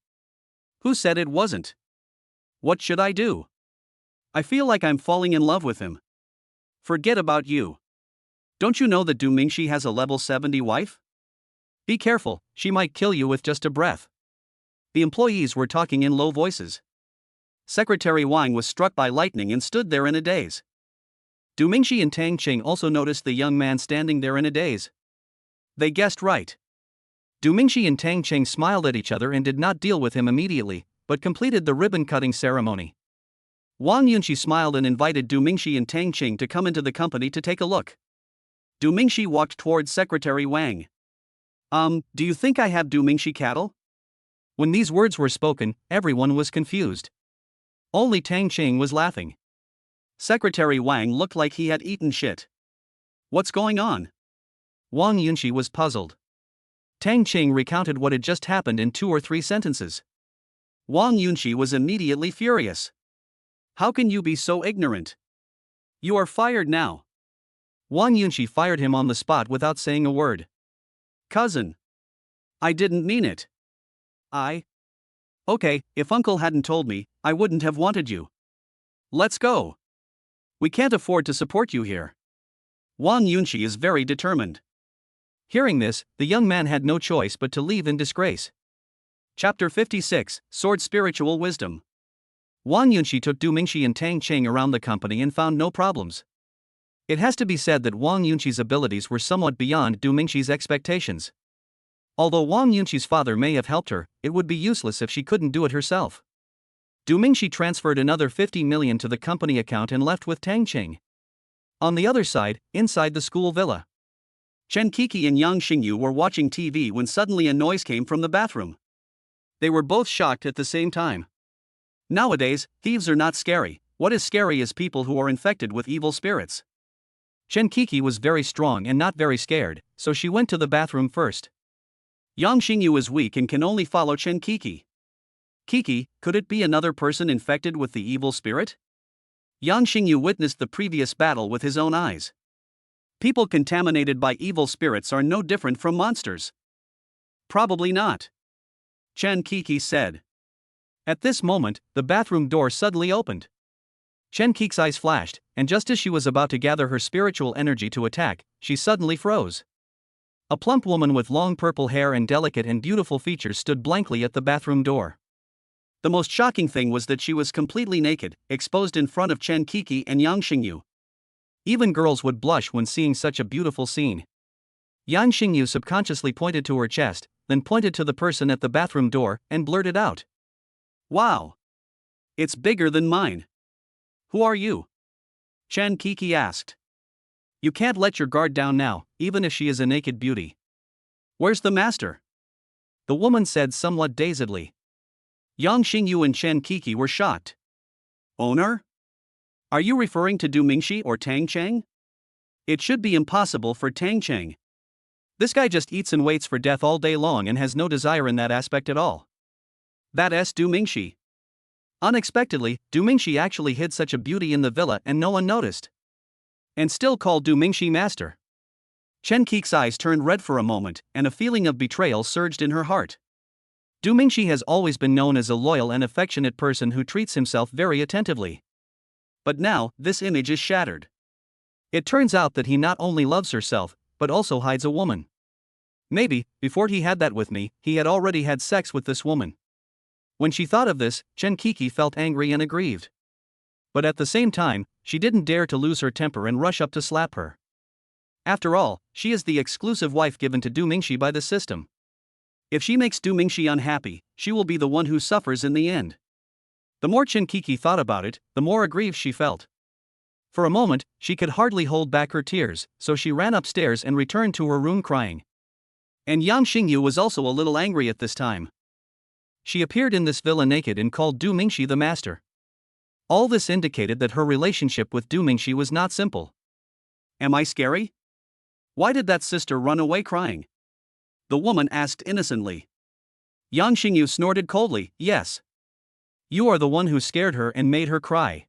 Who said it wasn't? What should I do? I feel like I'm falling in love with him. Forget about you. Don't you know that Du Mingxi has a level 70 wife? Be careful, she might kill you with just a breath. The employees were talking in low voices. Secretary Wang was struck by lightning and stood there in a daze. Du Mingxi and Tang Cheng also noticed the young man standing there in a daze. They guessed right. Du Mingxi and Tang Cheng smiled at each other and did not deal with him immediately, but completed the ribbon-cutting ceremony. Wang Yunxi smiled and invited Du Mingxi and Tang Cheng to come into the company to take a look. Du Mingxi walked towards Secretary Wang. Do you think I have Du Mingxi cattle? When these words were spoken, everyone was confused. Only Tang Cheng was laughing. Secretary Wang looked like he had eaten shit. What's going on? Wang Yunxi was puzzled. Tang Cheng recounted what had just happened in 2 or 3 sentences. Wang Yunxi was immediately furious. How can you be so ignorant? You are fired now. Wang Yunxi fired him on the spot without saying a word. Cousin. I didn't mean it. Okay, if Uncle hadn't told me, I wouldn't have wanted you. Let's go. We can't afford to support you here. Wang Yunxi is very determined. Hearing this, the young man had no choice but to leave in disgrace. Chapter 56, Sword Spiritual Wisdom. Wang Yunxi took Du Mingxi and Tang Cheng around the company and found no problems. It has to be said that Wang Yunxi's abilities were somewhat beyond Du Mingxi's expectations. Although Wang Yunxi's father may have helped her, it would be useless if she couldn't do it herself. Du Mingxi transferred another 50 million to the company account and left with Tang Cheng. On the other side, inside the school villa, Chen Kiki and Yang Xingyu were watching TV when suddenly a noise came from the bathroom. They were both shocked at the same time. Nowadays, thieves are not scary. What is scary is people who are infected with evil spirits. Chen Kiki was very strong and not very scared, so she went to the bathroom first. Yang Xingyu is weak and can only follow Chen Kiki. Kiki, could it be another person infected with the evil spirit? Yang Xingyu witnessed the previous battle with his own eyes. People contaminated by evil spirits are no different from monsters. Probably not. Chen Kiki said. At this moment, the bathroom door suddenly opened. Chen Kiki's eyes flashed, and just as she was about to gather her spiritual energy to attack, she suddenly froze. A plump woman with long purple hair and delicate and beautiful features stood blankly at the bathroom door. The most shocking thing was that she was completely naked, exposed in front of Chen Kiki and Yang Xingyu. Even girls would blush when seeing such a beautiful scene. Yang Xingyu subconsciously pointed to her chest, then pointed to the person at the bathroom door, and blurted out. Wow! It's bigger than mine. Who are you? Chen Kiki asked. You can't let your guard down now, even if she is a naked beauty. Where's the master? The woman said somewhat dazedly. Yang Xingyu and Chen Kiki were shocked. Owner? Are you referring to Du Mingxi or Tang Cheng? It should be impossible for Tang Cheng. This guy just eats and waits for death all day long and has no desire in that aspect at all. That's Du Mingxi. Unexpectedly, Du Mingxi actually hid such a beauty in the villa and no one noticed. And still called Du Mingxi master. Chen Kiki's eyes turned red for a moment, and a feeling of betrayal surged in her heart. Du Mingxi has always been known as a loyal and affectionate person who treats himself very attentively. But now, this image is shattered. It turns out that he not only loves herself, but also hides a woman. Maybe, before he had that with me, he had already had sex with this woman. When she thought of this, Chen Kiki felt angry and aggrieved. But at the same time, she didn't dare to lose her temper and rush up to slap her. After all, she is the exclusive wife given to Du Mingxi by the system. If she makes Du Mingxi unhappy, she will be the one who suffers in the end. The more Chen Kiki thought about it, the more aggrieved she felt. For a moment, she could hardly hold back her tears, so she ran upstairs and returned to her room crying. And Yang Xingyu was also a little angry at this time. She appeared in this villa naked and called Du Mingxi the master. All this indicated that her relationship with Du Mingxi was not simple. Am I scary? Why did that sister run away crying? The woman asked innocently. Yang Xingyu snorted coldly, yes. You are the one who scared her and made her cry.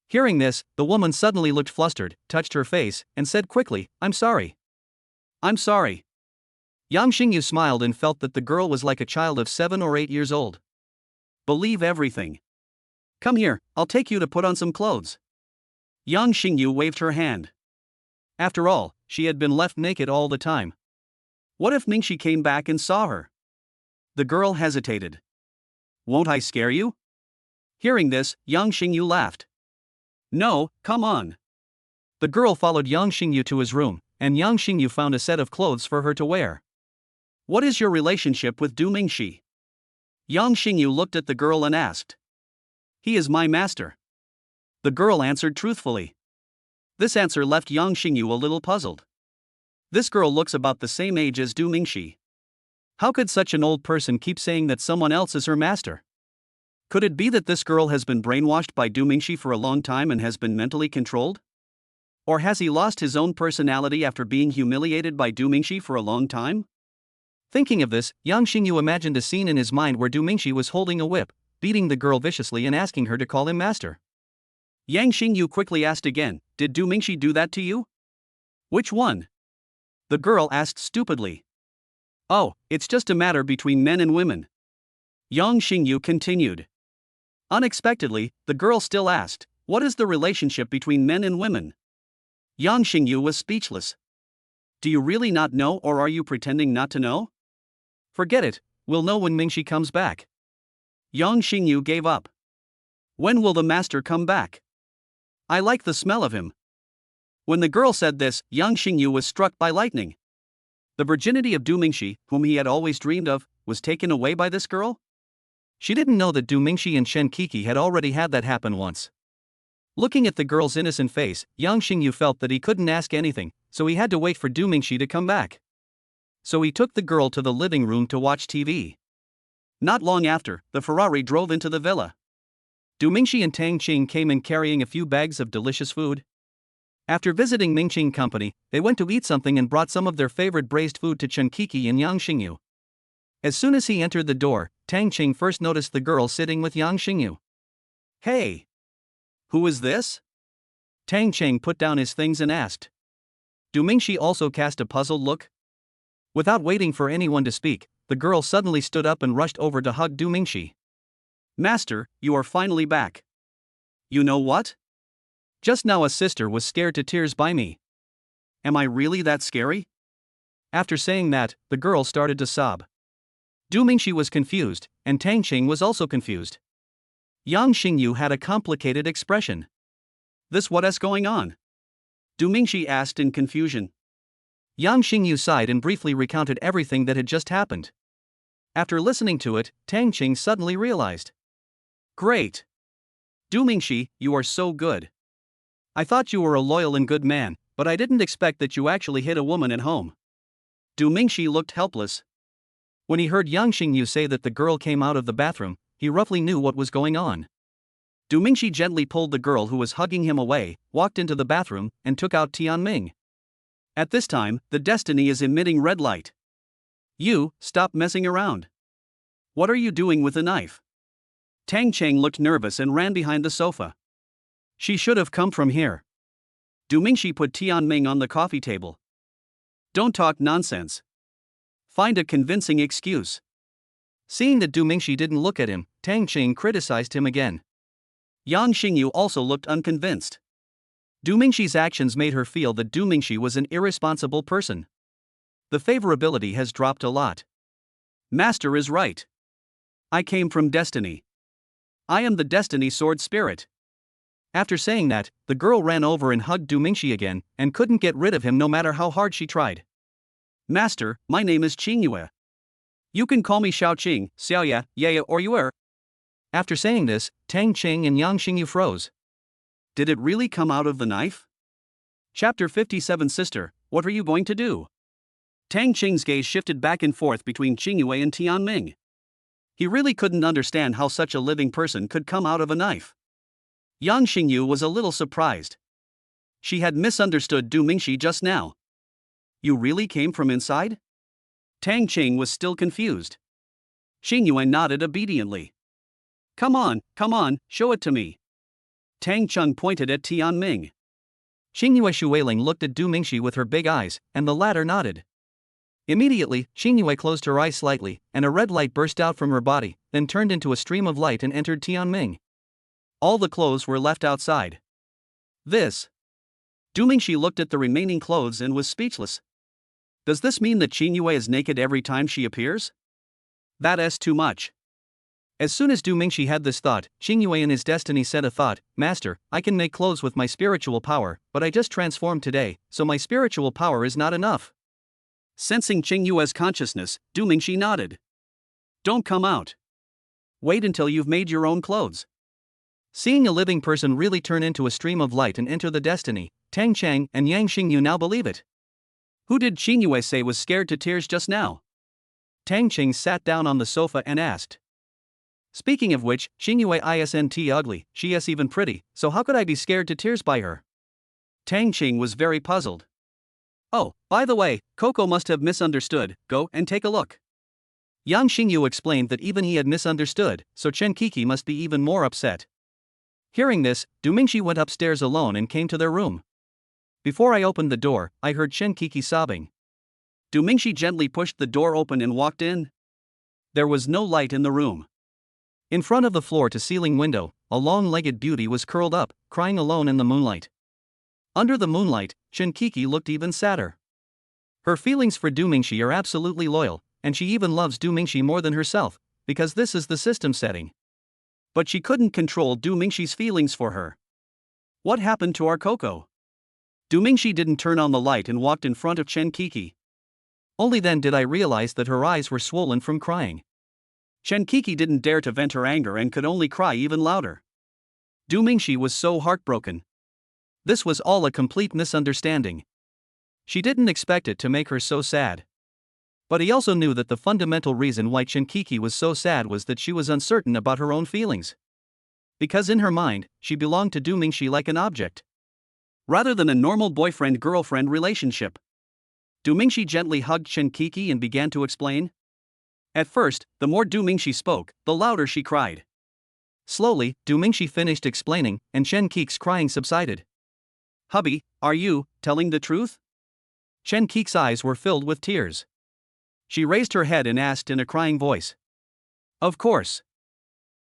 Hearing this, the woman suddenly looked flustered, touched her face, and said quickly, I'm sorry. I'm sorry. Yang Xingyu smiled and felt that the girl was like a child of 7 or 8 years old. Believe everything. Come here, I'll take you to put on some clothes. Yang Xingyu waved her hand. After all, she had been left naked all the time. What if Mingxi came back and saw her? The girl hesitated. Won't I scare you? Hearing this, Yang Xingyu laughed. No, come on. The girl followed Yang Xingyu to his room, and Yang Xingyu found a set of clothes for her to wear. What is your relationship with Du Mingxi? Yang Xingyu looked at the girl and asked. He is my master. The girl answered truthfully. This answer left Yang Xingyu a little puzzled. This girl looks about the same age as Du Mingxi. How could such an old person keep saying that someone else is her master? Could it be that this girl has been brainwashed by Du Mingxi for a long time and has been mentally controlled? Or has he lost his own personality after being humiliated by Du Mingxi for a long time? Thinking of this, Yang Xingyu imagined a scene in his mind where Du Mingxi was holding a whip, beating the girl viciously and asking her to call him master. Yang Xingyu quickly asked again, did Du Mingxi do that to you? Which one? The girl asked stupidly. Oh, it's just a matter between men and women. Yang Xingyu continued. Unexpectedly, the girl still asked, what is the relationship between men and women? Yang Xingyu was speechless. Do you really not know, or are you pretending not to know? Forget it, we'll know when Mingxi comes back. Yang Xingyu gave up. When will the master come back? I like the smell of him. When the girl said this, Yang Xingyu was struck by lightning. The virginity of Du Mingxi, whom he had always dreamed of, was taken away by this girl? She didn't know that Du Mingxi and Chen Kiki had already had that happen once. Looking at the girl's innocent face, Yang Xingyu felt that he couldn't ask anything, so he had to wait for Du Mingxi to come back. So he took the girl to the living room to watch TV. Not long after, the Ferrari drove into the villa. Du Mingxi and Tang Qing came in carrying a few bags of delicious food. After visiting Mingqing Company, they went to eat something and brought some of their favorite braised food to Chen Kiki and Yang Xingyu. As soon as he entered the door, Tang Qing first noticed the girl sitting with Yang Xingyu. Hey! Who is this? Tang Qing put down his things and asked. Du Mingxi also cast a puzzled look. Without waiting for anyone to speak, the girl suddenly stood up and rushed over to hug Du Mingxi. Master, you are finally back. You know what? Just now a sister was scared to tears by me. Am I really that scary? After saying that, the girl started to sob. Du Mingxi was confused, and Tang Qing was also confused. Yang Xingyu had a complicated expression. This what is going on? Du Mingxi asked in confusion. Yang Xingyu sighed and briefly recounted everything that had just happened. After listening to it, Tang Qing suddenly realized. Great! Du Mingxi, you are so good. I thought you were a loyal and good man, but I didn't expect that you actually hit a woman at home. Du Mingxi looked helpless. When he heard Yang Xingyu say that the girl came out of the bathroom, he roughly knew what was going on. Du Mingxi gently pulled the girl who was hugging him away, walked into the bathroom, and took out Tianming. At this time, the destiny is emitting red light. You, stop messing around. What are you doing with a knife? Tang Qing looked nervous and ran behind the sofa. She should have come from here. Du Mingxi put Tianming on the coffee table. Don't talk nonsense. Find a convincing excuse. Seeing that Du Mingxi didn't look at him, Tang Qing criticized him again. Yang Xingyu also looked unconvinced. Du Mingxi's actions made her feel that Du Mingxi was an irresponsible person. The favorability has dropped a lot. Master is right. I came from destiny. I am the destiny sword spirit. After saying that, the girl ran over and hugged Du Mingxi again, and couldn't get rid of him no matter how hard she tried. Master, my name is Qingyue. You can call me Xiaoqing, Xiaoya, Yaya or Yuer. After saying this, Tang Qing and Yang Xingyu froze. Did it really come out of the knife? Chapter 57 Sister, what are you going to do? Tang Qing's gaze shifted back and forth between Qingyue and Tianming. He really couldn't understand how such a living person could come out of a knife. Yang Xingyu was a little surprised. She had misunderstood Du Mingxi just now. You really came from inside? Tang Qing was still confused. Xingyue nodded obediently. Come on, show it to me. Tang Cheng pointed at Tianming. Xingyue Shuiling looked at Du Mingxi with her big eyes, and the latter nodded. Immediately, Xingyue closed her eyes slightly, and a red light burst out from her body, then turned into a stream of light and entered Tianming. All the clothes were left outside. This. Du Mingxi looked at the remaining clothes and was speechless. Does this mean that Xingyue is naked every time she appears? That's too much. As soon as Du Mingxi had this thought, Xingyue in his destiny said a thought, Master, I can make clothes with my spiritual power, but I just transformed today, so my spiritual power is not enough. Sensing Xingyue's consciousness, Du Mingxi nodded. Don't come out. Wait until you've made your own clothes. Seeing a living person really turn into a stream of light and enter the destiny, Tang Chang and Yang Xingyu now believe it. Who did Xingyue say was scared to tears just now? Tang Ching sat down on the sofa and asked. Speaking of which, Xingyue isn't ugly, she is even pretty, so how could I be scared to tears by her? Tang Ching was very puzzled. Oh, by the way, Coco must have misunderstood, go and take a look. Yang Xingyu explained that even he had misunderstood, so Chen Kiki must be even more upset. Hearing this, Du Mingxi went upstairs alone and came to their room. Before I opened the door, I heard Chen Kiki sobbing. Du Mingxi gently pushed the door open and walked in. There was no light in the room. In front of the floor-to-ceiling window, a long-legged beauty was curled up, crying alone in the moonlight. Under the moonlight, Chen Kiki looked even sadder. Her feelings for Du Mingxi are absolutely loyal, and she even loves Du Mingxi more than herself, because this is the system setting. But she couldn't control Du Mingxi's feelings for her. What happened to our Coco? Du Mingxi didn't turn on the light and walked in front of Chen Kiki. Only then did I realize that her eyes were swollen from crying. Chen Kiki didn't dare to vent her anger and could only cry even louder. Du Mingxi was so heartbroken. This was all a complete misunderstanding. She didn't expect it to make her so sad. But he also knew that the fundamental reason why Chen Kiki was so sad was that she was uncertain about her own feelings. Because in her mind, she belonged to Du Mingxi like an object, rather than a normal boyfriend-girlfriend relationship. Du Mingxi gently hugged Chen Kiki and began to explain. At first, the more Du Mingxi spoke, the louder she cried. Slowly, Du Mingxi finished explaining, and Chen Kiki's crying subsided. Hubby, are you telling the truth? Chen Kiki's eyes were filled with tears. She raised her head and asked in a crying voice. Of course.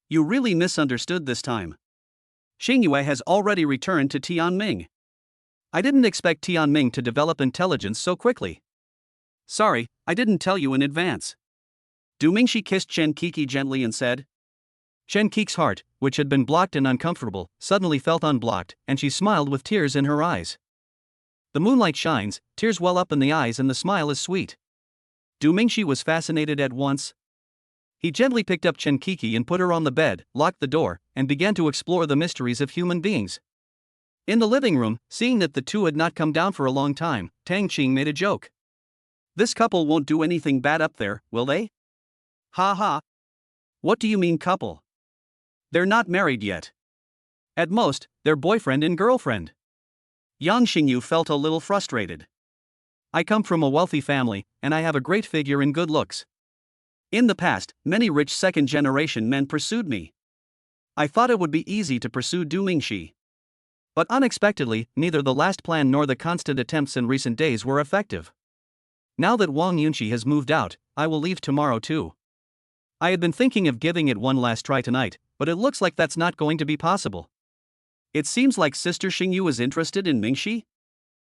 You really misunderstood this time. Xingyue has already returned to Tianming. I didn't expect Tianming to develop intelligence so quickly. Sorry, I didn't tell you in advance. Du Mingxi kissed Chen Kiki gently and said. Chen Kiki's heart, which had been blocked and uncomfortable, suddenly felt unblocked, and she smiled with tears in her eyes. The moonlight shines, tears well up in the eyes and the smile is sweet. Du Mingxi was fascinated at once. He gently picked up Chen Kiki and put her on the bed, locked the door, and began to explore the mysteries of human beings. In the living room, seeing that the two had not come down for a long time, Tang Qing made a joke. This couple won't do anything bad up there, will they? Ha ha. What do you mean couple? They're not married yet. At most, they're boyfriend and girlfriend. Yang Xingyu felt a little frustrated. I come from a wealthy family, and I have a great figure and good looks. In the past, many rich second-generation men pursued me. I thought it would be easy to pursue Du Mingxi. But unexpectedly, neither the last plan nor the constant attempts in recent days were effective. Now that Wang Yunqi has moved out, I will leave tomorrow too. I had been thinking of giving it one last try tonight, but it looks like that's not going to be possible. It seems like Sister Xingyu is interested in Mingxi?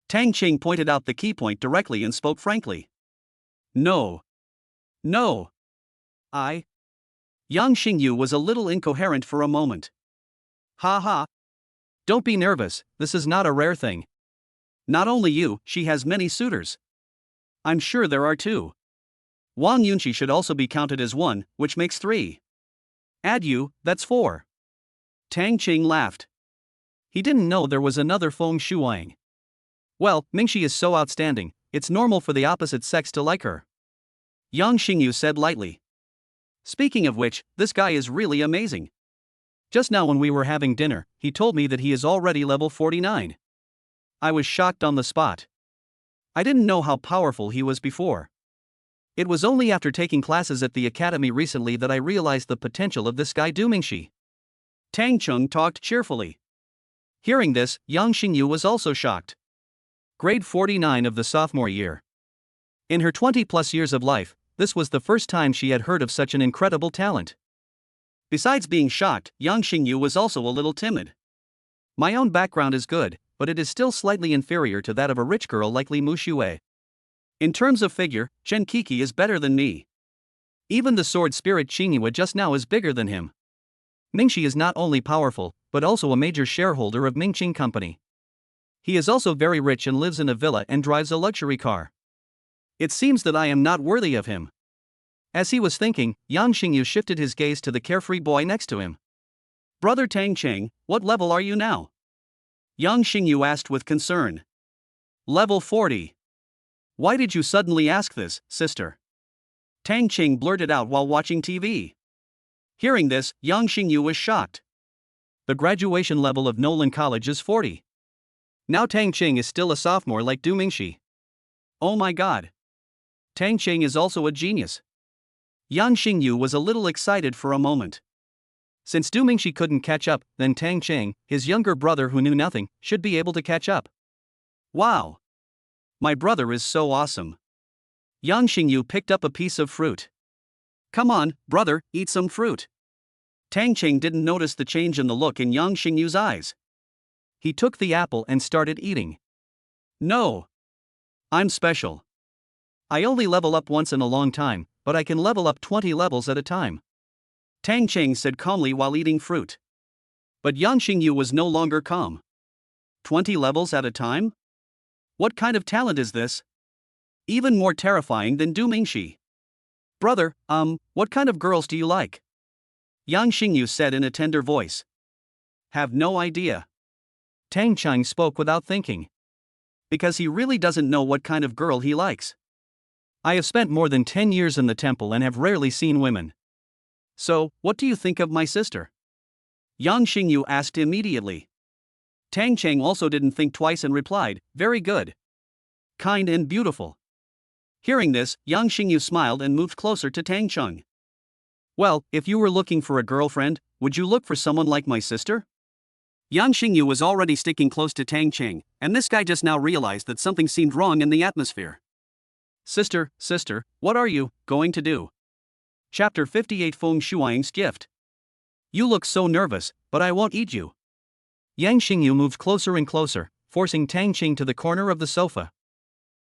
Tang Qing pointed out the key point directly and spoke frankly. No. No. Yang Xingyu was a little incoherent for a moment. Ha ha. Don't be nervous, this is not a rare thing. Not only you, she has many suitors. I'm sure there are two. Wang Yunqi should also be counted as one, which makes three. Add you, that's four. Tang Qing laughed. He didn't know there was another Feng Shuang. Well, Mingxi is so outstanding, it's normal for the opposite sex to like her. Yang Xingyu said lightly. Speaking of which, this guy is really amazing. Just now when we were having dinner, he told me that he is already level 49. I was shocked on the spot. I didn't know how powerful he was before. It was only after taking classes at the academy recently that I realized the potential of this guy Du Mingxi. Tang Cheng talked cheerfully. Hearing this, Yang Xingyu was also shocked. Grade 49 of the sophomore year. In her 20-plus years of life, this was the first time she had heard of such an incredible talent. Besides being shocked, Yang Xingyu was also a little timid. My own background is good, but it is still slightly inferior to that of a rich girl like Li Muxue. In terms of figure, Chen Kiki is better than me. Even the sword spirit Qingyue just now is bigger than him. Mingxi is not only powerful, but also a major shareholder of Mingqing Company. He is also very rich and lives in a villa and drives a luxury car. It seems that I am not worthy of him. As he was thinking, Yang Xingyu shifted his gaze to the carefree boy next to him. Brother Tang Cheng, what level are you now? Yang Xingyu asked with concern. Level 40. Why did you suddenly ask this, sister? Tang Cheng blurted out while watching TV. Hearing this, Yang Xingyu was shocked. The graduation level of Nolan College is 40. Now Tang Cheng is still a sophomore like Du Mingxi. Oh my god. Tang Cheng is also a genius. Yang Xingyu was a little excited for a moment. Since Du Mingxi couldn't catch up, then Tang Cheng, his younger brother who knew nothing, should be able to catch up. Wow! My brother is so awesome. Yang Xingyu picked up a piece of fruit. Come on, brother, eat some fruit. Tang Cheng didn't notice the change in the look in Yang Xingyu's eyes. He took the apple and started eating. No. I'm special. I only level up once in a long time, but I can level up 20 levels at a time. Tang Cheng said calmly while eating fruit. But Yang Xingyu was no longer calm. 20 levels at a time? What kind of talent is this? Even more terrifying than Du Mingxi. Brother, what kind of girls do you like? Yang Xingyu said in a tender voice. Have no idea. Tang Cheng spoke without thinking. Because he really doesn't know what kind of girl he likes. I have spent more than 10 years in the temple and have rarely seen women. So, what do you think of my sister? Yang Xingyu asked immediately. Tang Cheng also didn't think twice and replied, very good. Kind and beautiful. Hearing this, Yang Xingyu smiled and moved closer to Tang Cheng. Well, if you were looking for a girlfriend, would you look for someone like my sister? Yang Xingyu was already sticking close to Tang Cheng, and this guy just now realized that something seemed wrong in the atmosphere. Sister, what are you going to do? Chapter 58 Feng Shuang's Gift. You look so nervous, but I won't eat you. Yang Xingyu moved closer and closer, forcing Tang Cheng to the corner of the sofa.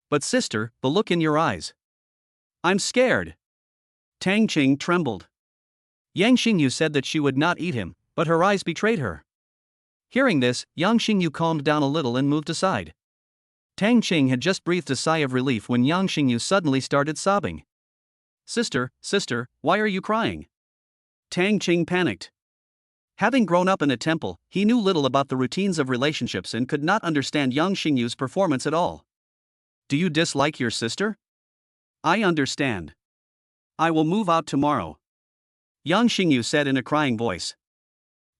But sister, the look in your eyes. I'm scared. Tang Cheng trembled. Yang Xingyu said that she would not eat him, but her eyes betrayed her. Hearing this, Yang Xingyu calmed down a little and moved aside. Tang Cheng had just breathed a sigh of relief when Yang Xingyu suddenly started sobbing. Sister, why are you crying? Tang Cheng panicked. Having grown up in a temple, he knew little about the routines of relationships and could not understand Yang Xingyu's performance at all. Do you dislike your sister? I understand. I will move out tomorrow. Yang Xingyu said in a crying voice.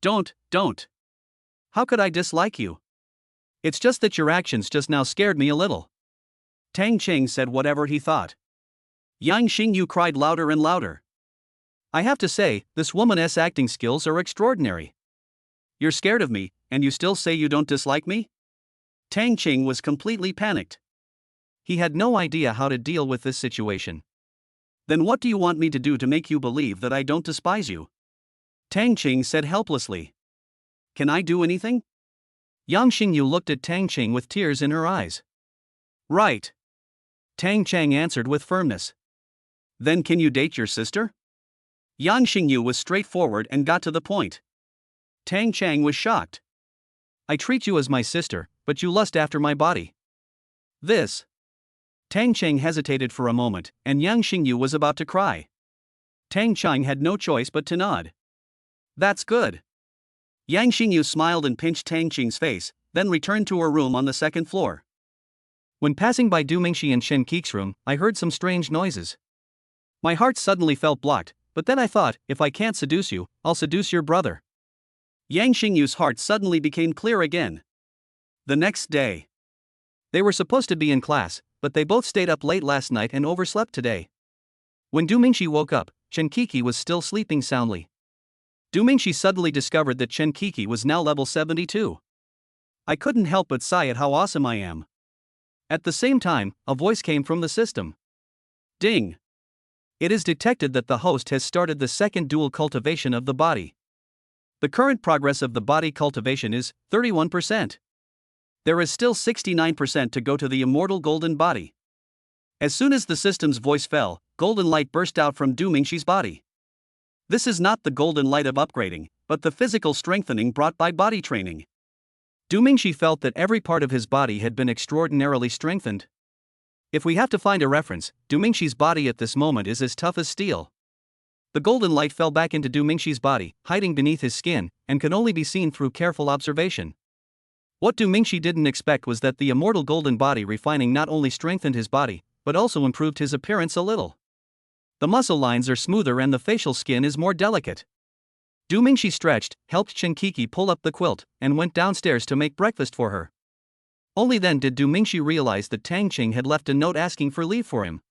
Don't. How could I dislike you? It's just that your actions just now scared me a little. Tang Cheng said whatever he thought. Yang Xingyu cried louder and louder. I have to say, this woman's acting skills are extraordinary. You're scared of me, and you still say you don't dislike me? Tang Cheng was completely panicked. He had no idea how to deal with this situation. Then what do you want me to do to make you believe that I don't despise you? Tang Cheng said helplessly. Can I do anything? Yang Xingyu looked at Tang Cheng with tears in her eyes. Right. Tang Cheng answered with firmness. Then can you date your sister? Yang Xingyu was straightforward and got to the point. Tang Cheng was shocked. I treat you as my sister, but you lust after my body. This. Tang Cheng hesitated for a moment, and Yang Xingyu was about to cry. Tang Cheng had no choice but to nod. That's good. Yang Xingyu smiled and pinched Tang Cheng's face, then returned to her room on the second floor. When passing by Du Mingxi and Shen Kik's room, I heard some strange noises. My heart suddenly felt blocked, but then I thought, if I can't seduce you, I'll seduce your brother. Yang Xingyu's heart suddenly became clear again. The next day. They were supposed to be in class, but they both stayed up late last night and overslept today. When Du Mingxi woke up, Chen Kiki was still sleeping soundly. Du Mingxi suddenly discovered that Chen Kiki was now level 72. I couldn't help but sigh at how awesome I am. At the same time, a voice came from the system. Ding! It is detected that the host has started the second dual cultivation of the body. The current progress of the body cultivation is 31%. There is still 69% to go to the immortal golden body. As soon as the system's voice fell, golden light burst out from Du Mingxi's body. This is not the golden light of upgrading, but the physical strengthening brought by body training. Du Mingxi felt that every part of his body had been extraordinarily strengthened. If we have to find a reference, Du Mingxi's body at this moment is as tough as steel. The golden light fell back into Du Mingxi's body, hiding beneath his skin, and could only be seen through careful observation. What Du Mingxi didn't expect was that the immortal golden body refining not only strengthened his body, but also improved his appearance a little. The muscle lines are smoother and the facial skin is more delicate. Du Mingxi stretched, helped Chen Kiki pull up the quilt, and went downstairs to make breakfast for her. Only then did Du Mingxi realize that Tang Cheng had left a note asking for leave for him.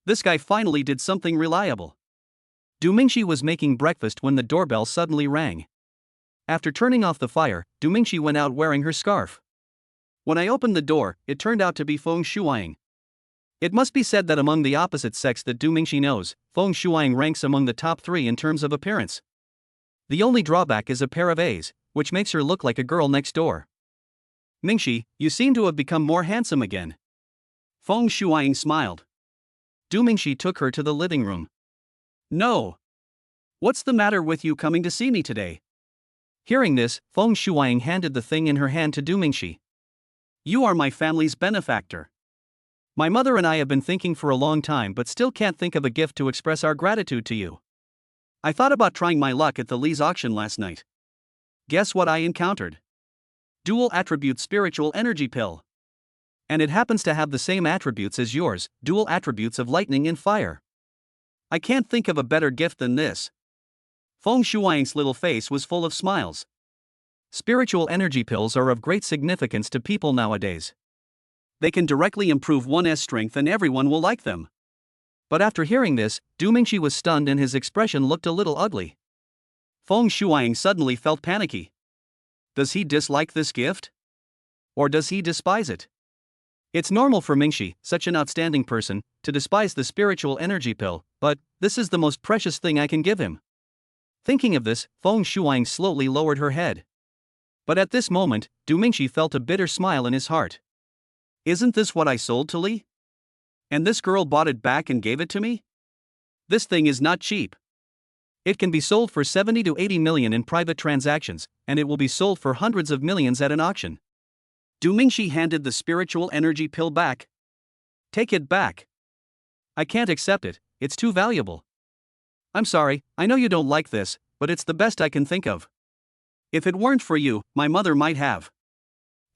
This guy finally did something reliable. Du Mingxi was making breakfast when the doorbell suddenly rang. After turning off the fire, Du Mingxi went out wearing her scarf. When I opened the door, it turned out to be Feng Shuang. It must be said that among the opposite sex that Du Mingxi knows, Feng Shuang ranks among the top 3 in terms of appearance. The only drawback is a pair of A's, which makes her look like a girl next door. Mingxi, you seem to have become more handsome again. Feng Shuang smiled. Du Mingxi took her to the living room. No. What's the matter with you coming to see me today? Hearing this, Feng Shuang handed the thing in her hand to Du Mingxi. You are my family's benefactor. My mother and I have been thinking for a long time but still can't think of a gift to express our gratitude to you. I thought about trying my luck at the Lee's auction last night. Guess what I encountered? Dual attribute spiritual energy pill. And it happens to have the same attributes as yours, dual attributes of lightning and fire. I can't think of a better gift than this. Feng Shuang's little face was full of smiles. Spiritual energy pills are of great significance to people nowadays. They can directly improve one's strength and everyone will like them. But after hearing this, Du Mingxi was stunned and his expression looked a little ugly. Feng Shuang suddenly felt panicky. Does he dislike this gift? Or does he despise it? It's normal for Mingxi, such an outstanding person, to despise the spiritual energy pill, but this is the most precious thing I can give him. Thinking of this, Feng Shuang slowly lowered her head. But at this moment, Du Mingxi felt a bitter smile in his heart. Isn't this what I sold to Li? And this girl bought it back and gave it to me? This thing is not cheap. It can be sold for 70 to 80 million in private transactions, and it will be sold for hundreds of millions at an auction. Du Mingxi handed the spiritual energy pill back. Take it back. I can't accept it, it's too valuable. I'm sorry, I know you don't like this, but it's the best I can think of. If it weren't for you, my mother might have.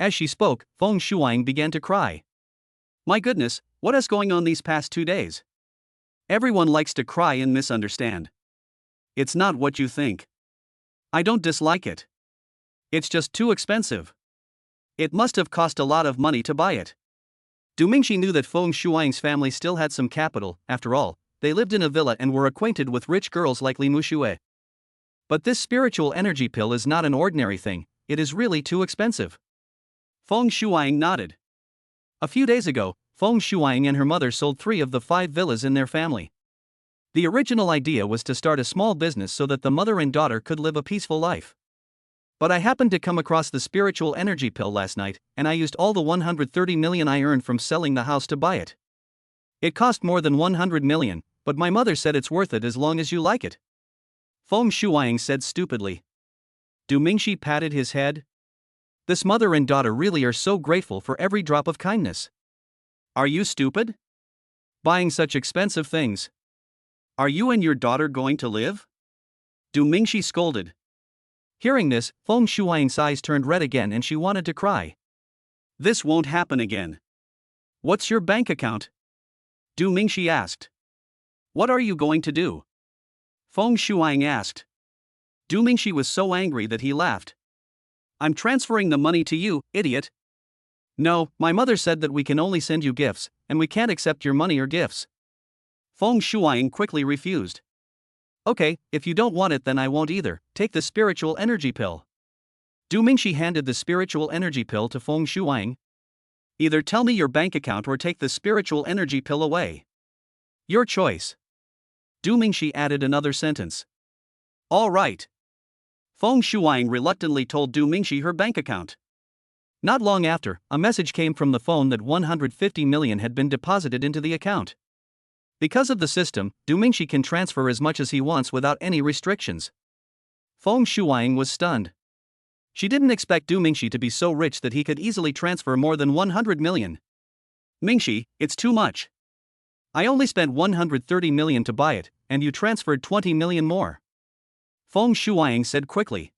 As she spoke, Feng Shuang began to cry. My goodness, what is going on these past 2 days? Everyone likes to cry and misunderstand. It's not what you think. I don't dislike it. It's just too expensive. It must have cost a lot of money to buy it. Du Mingxi knew that Feng Shuang's family still had some capital, after all, they lived in a villa and were acquainted with rich girls like Li Muxue. But this spiritual energy pill is not an ordinary thing, it is really too expensive. Feng Shuang nodded. A few days ago, Feng Shuang and her mother sold 3 of the 5 villas in their family. The original idea was to start a small business so that the mother and daughter could live a peaceful life. But I happened to come across the spiritual energy pill last night, and I used all the 130 million I earned from selling the house to buy it. It cost more than 100 million, but my mother said it's worth it as long as you like it. Feng Shuang said stupidly. Du Mingxi patted his head. This mother and daughter really are so grateful for every drop of kindness. Are you stupid? Buying such expensive things. Are you and your daughter going to live? Du Mingxi scolded. Hearing this, Feng Shuang's eyes turned red again and she wanted to cry. This won't happen again. What's your bank account? Du Mingxi asked. What are you going to do? Feng Shuang asked. Du Mingxi was so angry that he laughed. I'm transferring the money to you, idiot. No, my mother said that we can only send you gifts, and we can't accept your money or gifts. Feng Shuang quickly refused. Okay, if you don't want it then I won't either, take the spiritual energy pill. Du Mingxi handed the spiritual energy pill to Feng Shuang. Either tell me your bank account or take the spiritual energy pill away. Your choice. Du Mingxi added another sentence. All right. Feng Shuang reluctantly told Du Mingxi her bank account. Not long after, a message came from the phone that 150 million had been deposited into the account. Because of the system, Du Mingxi can transfer as much as he wants without any restrictions. Feng Shuang was stunned. She didn't expect Du Mingxi to be so rich that he could easily transfer more than 100 million. Mingxi, it's too much. I only spent 130 million to buy it, and you transferred 20 million more. Feng Shuang said quickly.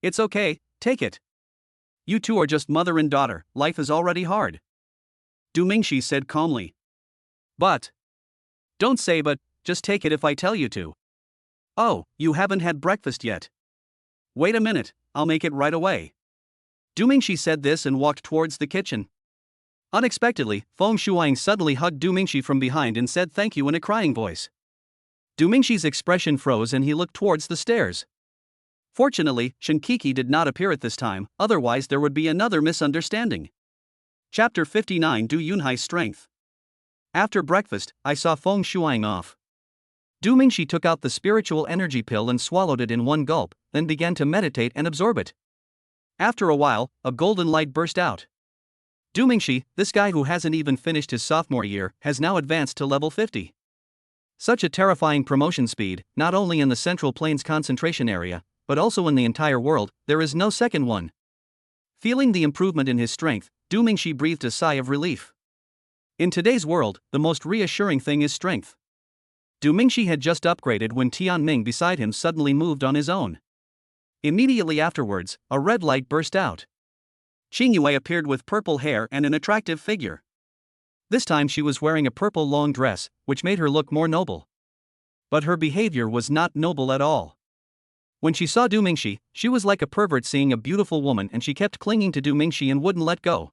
It's okay, take it. You two are just mother and daughter, life is already hard. Du Mingxi said calmly. But. Don't say but, just take it if I tell you to. Oh, you haven't had breakfast yet. Wait a minute, I'll make it right away. Du Mingxi said this and walked towards the kitchen. Unexpectedly, Feng Shuang suddenly hugged Du Mingxi from behind and said thank you in a crying voice. Du Mingxi's expression froze and he looked towards the stairs. Fortunately, Shinkiki did not appear at this time, otherwise there would be another misunderstanding. Chapter 59 Du Yunhai's Strength. After breakfast, I saw Feng Shuang off. Du Mingxi took out the spiritual energy pill and swallowed it in one gulp, then began to meditate and absorb it. After a while, a golden light burst out. Du Mingxi, this guy who hasn't even finished his sophomore year, has now advanced to level 50. Such a terrifying promotion speed, not only in the Central Plains concentration area, but also in the entire world, there is no second one. Feeling the improvement in his strength, Du Mingxi breathed a sigh of relief. In today's world, the most reassuring thing is strength. Du Mingxi had just upgraded when Tianming beside him suddenly moved on his own. Immediately afterwards, a red light burst out. Qingyue appeared with purple hair and an attractive figure. This time she was wearing a purple long dress, which made her look more noble. But her behavior was not noble at all. When she saw Du Mingxi, she was like a pervert seeing a beautiful woman and she kept clinging to Du Mingxi and wouldn't let go.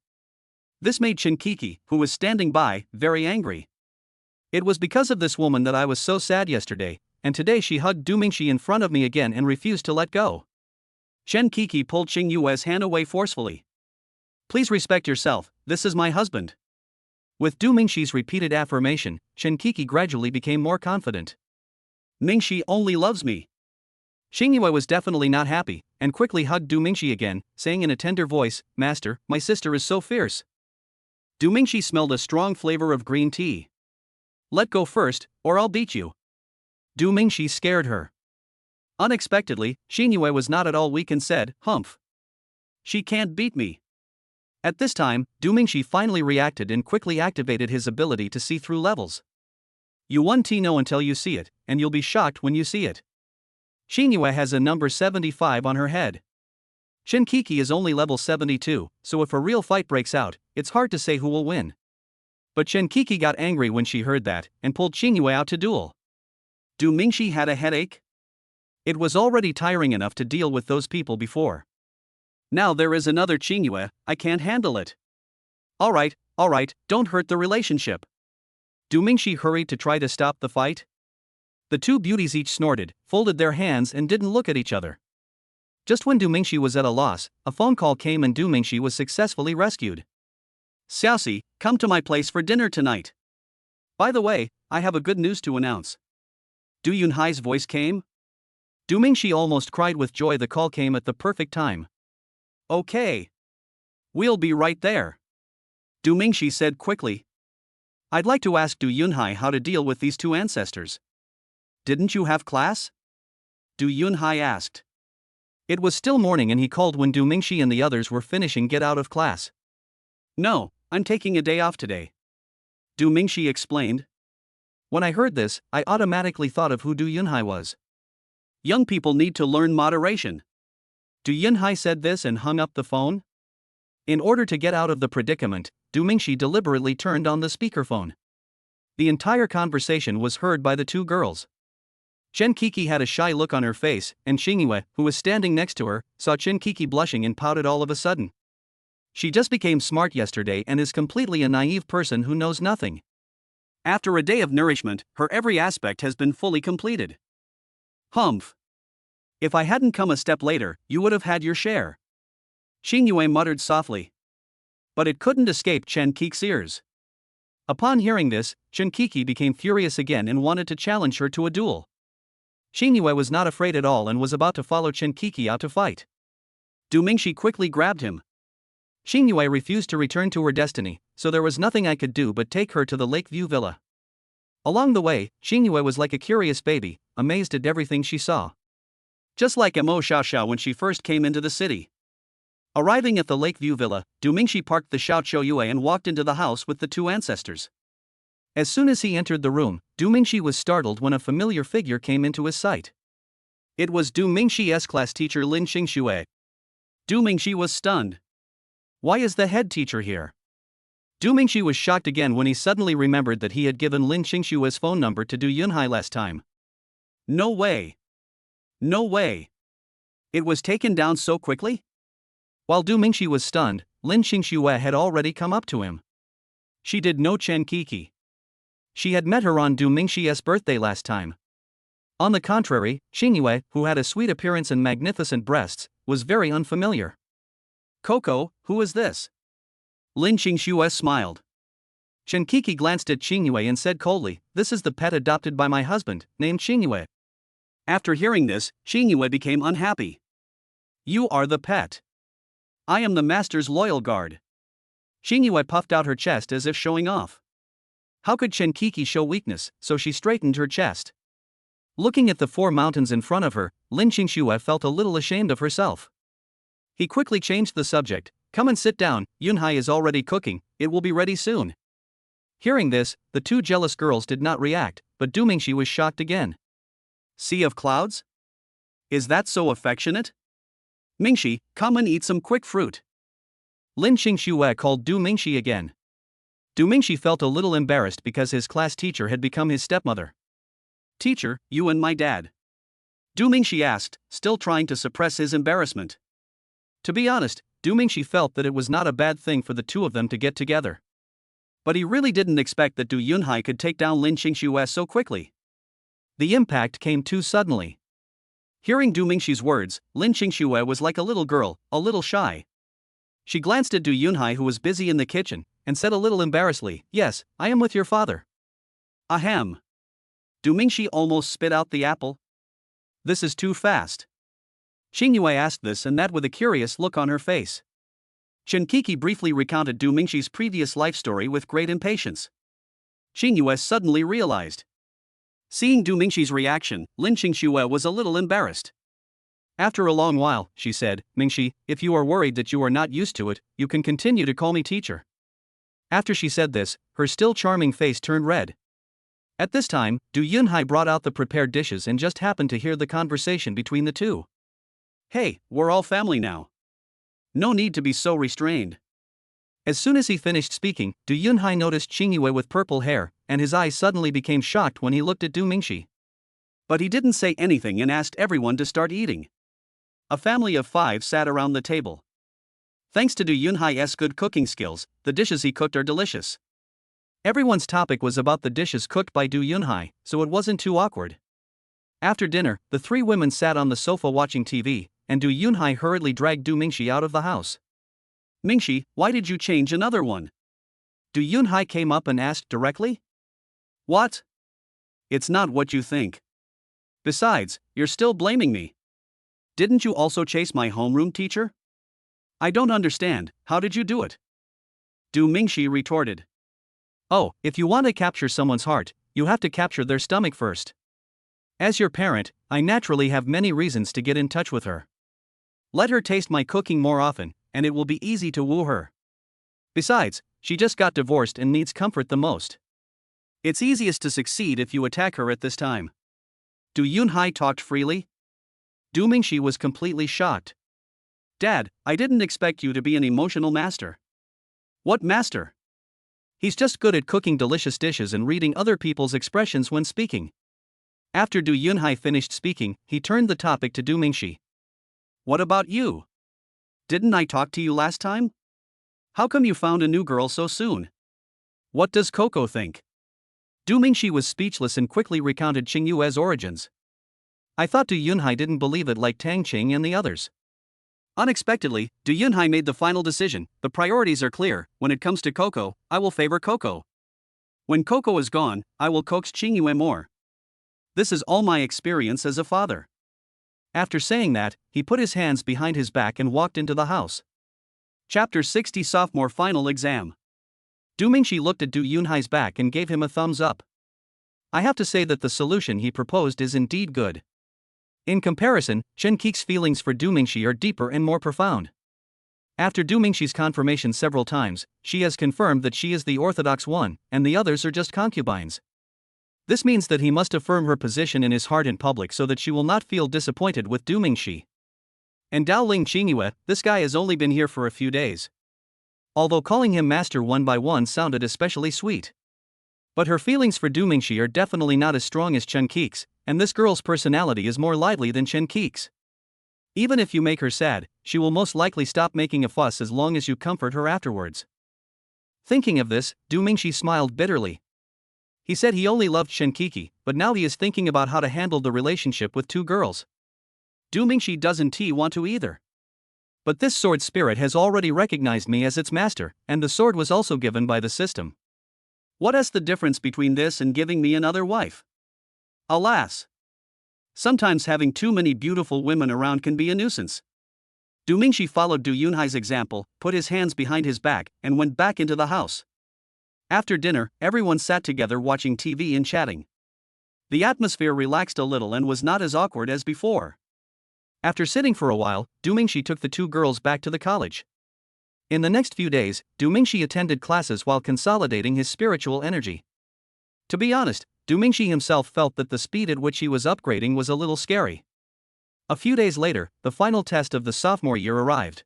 This made Shinkiki, who was standing by, very angry. It was because of this woman that I was so sad yesterday, and today she hugged Du Mingxi in front of me again and refused to let go. Shinkiki pulled Qingyue's hand away forcefully. Please respect yourself, this is my husband. With Du Mingxi's repeated affirmation, Shinkiki gradually became more confident. Mingxi only loves me. Qingyue was definitely not happy, and quickly hugged Du Mingxi again, saying in a tender voice, Master, my sister is so fierce. Du Mingxi smelled a strong flavor of green tea. Let go first, or I'll beat you. Du Mingxi scared her. Unexpectedly, Qingyue was not at all weak and said, Humph. She can't beat me. At this time, Du Mingxi finally reacted and quickly activated his ability to see through levels. You won't know until you see it, and you'll be shocked when you see it. Qingyue has a number 75 on her head. Shinkiki is only level 72, so if a real fight breaks out, it's hard to say who will win. But Shinkiki got angry when she heard that, and pulled Qingyue out to duel. Du Mingxi had a headache? It was already tiring enough to deal with those people before. Now there is another Qingyue, I can't handle it. Alright, don't hurt the relationship. Du Mingxi hurried to try to stop the fight. The two beauties each snorted, folded their hands and didn't look at each other. Just when Du Mingxi was at a loss, a phone call came and Du Mingxi was successfully rescued. Xiaoxi, come to my place for dinner tonight. By the way, I have a good news to announce. Du Yunhai's voice came. Du Mingxi almost cried with joy. The call came at the perfect time. Okay. We'll be right there. Du Mingxi said quickly. I'd like to ask Du Yunhai how to deal with these two ancestors. Didn't you have class? Du Yunhai asked. It was still morning and he called when Du Mingxi and the others were finishing get out of class. No, I'm taking a day off today, Du Mingxi explained. When I heard this, I automatically thought of who Du Yunhai was. Young people need to learn moderation. Du Yunhai said this and hung up the phone. In order to get out of the predicament, Du Mingxi deliberately turned on the speakerphone. The entire conversation was heard by the two girls. Chen Kiki had a shy look on her face, and Xingyue, who was standing next to her, saw Chen Kiki blushing and pouted all of a sudden. She just became smart yesterday and is completely a naive person who knows nothing. After a day of nourishment, her every aspect has been fully completed. Humph. If I hadn't come a step later, you would have had your share, Xingyue muttered softly. But it couldn't escape Chen Kiki's ears. Upon hearing this, Chen Kiki became furious again and wanted to challenge her to a duel. Xingyue was not afraid at all and was about to follow Chen Kiki out to fight. Du Mingxi quickly grabbed him. Xingyue refused to return to her destiny, so there was nothing I could do but take her to the Lakeview Villa. Along the way, Xingyue was like a curious baby, amazed at everything she saw. Just like Mo Xiaoxiao when she first came into the city. Arriving at the Lakeview Villa, Du Mingxi parked the Xiao Chouyue and walked into the house with the two ancestors. As soon as he entered the room, Du Mingxi was startled when a familiar figure came into his sight. It was Du Mingxi's class teacher Lin Xingxue. Du Mingxi was stunned. Why is the head teacher here? Du Mingxi was shocked again when he suddenly remembered that he had given Lin Xingxue's phone number to Du Yunhai last time. No way. No way. It was taken down so quickly? While Du Mingxi was stunned, Lin Xingxue had already come up to him. She did know Chen Kiki. She had met her on Du Mingxi's birthday last time. On the contrary, Xingyue, who had a sweet appearance and magnificent breasts, was very unfamiliar. Coco, who is this? Lin Xingxue smiled. Chen Kiki glanced at Xingyue and said coldly, "This is the pet adopted by my husband, named Xingyue." After hearing this, Xingyue became unhappy. You are the pet. I am the master's loyal guard. Xingyue puffed out her chest as if showing off. How could Chen Kiki show weakness, so she straightened her chest. Looking at the four mountains in front of her, Lin Xingxue felt a little ashamed of herself. He quickly changed the subject. Come and sit down, Yunhai is already cooking, it will be ready soon. Hearing this, the two jealous girls did not react, but Du Mingxi was shocked again. Sea of clouds? Is that so affectionate? Mingxi, come and eat some quick fruit. Lin Xingxue called Du Mingxi again. Du Mingxi felt a little embarrassed because his class teacher had become his stepmother. Teacher, you and my dad? Du Mingxi asked, still trying to suppress his embarrassment. To be honest, Du Mingxi felt that it was not a bad thing for the two of them to get together. But he really didn't expect that Du Yunhai could take down Lin Xingxue so quickly. The impact came too suddenly. Hearing Du Mingxi's words, Lin Xingxue was like a little girl, a little shy. She glanced at Du Yunhai, who was busy in the kitchen, and said a little embarrassedly, "Yes, I am with your father." Ahem. Du Mingxi almost spit out the apple. This is too fast. Xingyue asked this and that with a curious look on her face. Chen Kiki briefly recounted Du Mingxi's previous life story with great impatience. Xingyue suddenly realized. Seeing Du Mingxi's reaction, Lin Xingxue was a little embarrassed. After a long while, she said, "Mingxi, if you are worried that you are not used to it, you can continue to call me teacher." After she said this, her still charming face turned red. At this time, Du Yunhai brought out the prepared dishes and just happened to hear the conversation between the two. Hey, we're all family now. No need to be so restrained. As soon as he finished speaking, Du Yunhai noticed Xingyue with purple hair, and his eyes suddenly became shocked when he looked at Du Mingxi. But he didn't say anything and asked everyone to start eating. A family of 5 sat around the table. Thanks to Du Yunhai's good cooking skills, the dishes he cooked are delicious. Everyone's topic was about the dishes cooked by Du Yunhai, so it wasn't too awkward. After dinner, the 3 women sat on the sofa watching TV, and Du Yunhai hurriedly dragged Du Mingxi out of the house. Mingxi, why did you change another one? Du Yunhai came up and asked directly. What? It's not what you think. Besides, you're still blaming me. Didn't you also chase my homeroom teacher? I don't understand, how did you do it? Du Mingxi retorted. Oh, if you want to capture someone's heart, you have to capture their stomach first. As your parent, I naturally have many reasons to get in touch with her. Let her taste my cooking more often, and it will be easy to woo her. Besides, she just got divorced and needs comfort the most. It's easiest to succeed if you attack her at this time. Du Yunhai talked freely. Du Mingxi was completely shocked. Dad, I didn't expect you to be an emotional master. What master? He's just good at cooking delicious dishes and reading other people's expressions when speaking. After Du Yunhai finished speaking, he turned the topic to Du Mingxi. What about you? Didn't I talk to you last time? How come you found a new girl so soon? What does Coco think? Du Mingxi was speechless and quickly recounted Qingyue's origins. I thought Du Yunhai didn't believe it like Tang Qing and the others. Unexpectedly, Du Yunhai made the final decision. The priorities are clear. When it comes to Coco, I will favor Coco. When Coco is gone, I will coax Qingyue more. This is all my experience as a father. After saying that, he put his hands behind his back and walked into the house. Chapter 60 Sophomore Final Exam. Du Mingxi looked at Du Yunhai's back and gave him a thumbs up. I have to say that the solution he proposed is indeed good. In comparison, Chen Qi's feelings for Du Mingxi are deeper and more profound. After Du Mingxi's confirmation several times, she has confirmed that she is the orthodox one, and the others are just concubines. This means that he must affirm her position in his heart in public so that she will not feel disappointed with Du Mingxi. And Daoling Qingyue, this guy has only been here for a few days. Although calling him master one by one sounded especially sweet. But her feelings for Du Mingxi are definitely not as strong as Chen Qi's, and this girl's personality is more lively than Chen Qi's. Even if you make her sad, she will most likely stop making a fuss as long as you comfort her afterwards. Thinking of this, Du Mingxi smiled bitterly. He said he only loved Chen Qi, but now he is thinking about how to handle the relationship with two girls. Du Mingxi doesn't want to either. But this sword spirit has already recognized me as its master, and the sword was also given by the system. What is the difference between this and giving me another wife? Alas! Sometimes having too many beautiful women around can be a nuisance. Du Mingxi followed Du Yunhai's example, put his hands behind his back, and went back into the house. After dinner, everyone sat together watching TV and chatting. The atmosphere relaxed a little and was not as awkward as before. After sitting for a while, Du Mingxi took the two girls back to the college. In the next few days, Du Mingxi attended classes while consolidating his spiritual energy. To be honest, Du Mingxi himself felt that the speed at which he was upgrading was a little scary. A few days later, the final test of the sophomore year arrived.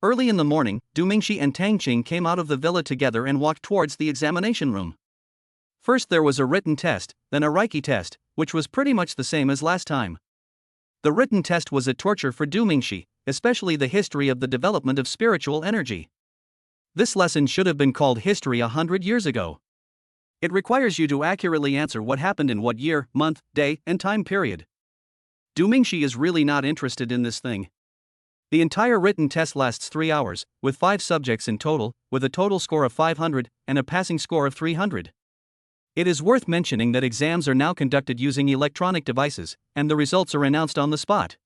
Early in the morning, Du Mingxi and Tang Qing came out of the villa together and walked towards the examination room. First there was a written test, then a Reiki test, which was pretty much the same as last time. The written test was a torture for Du Mingxi, especially the history of the development of spiritual energy. This lesson should have been called History 100 years ago. It requires you to accurately answer what happened in what year, month, day, and time period. Du Mingxi is really not interested in this thing. The entire written test lasts 3 hours, with 5 subjects in total, with a total score of 500 and a passing score of 300. It is worth mentioning that exams are now conducted using electronic devices, and the results are announced on the spot.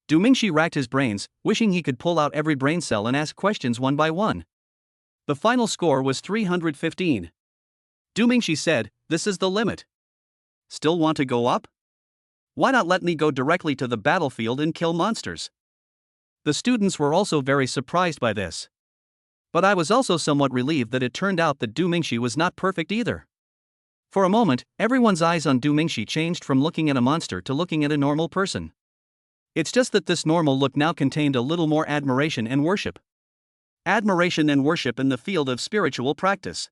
Du Mingxi racked his brains, wishing he could pull out every brain cell and ask questions one by one. The final score was 315. Du Mingxi said, "This is the limit. Still want to go up? Why not let me go directly to the battlefield and kill monsters?" The students were also very surprised by this. But I was also somewhat relieved that it turned out that Du Mingxi was not perfect either. For a moment, everyone's eyes on Du Mingxi changed from looking at a monster to looking at a normal person. It's just that this normal look now contained a little more admiration and worship. Admiration and worship in the field of spiritual practice.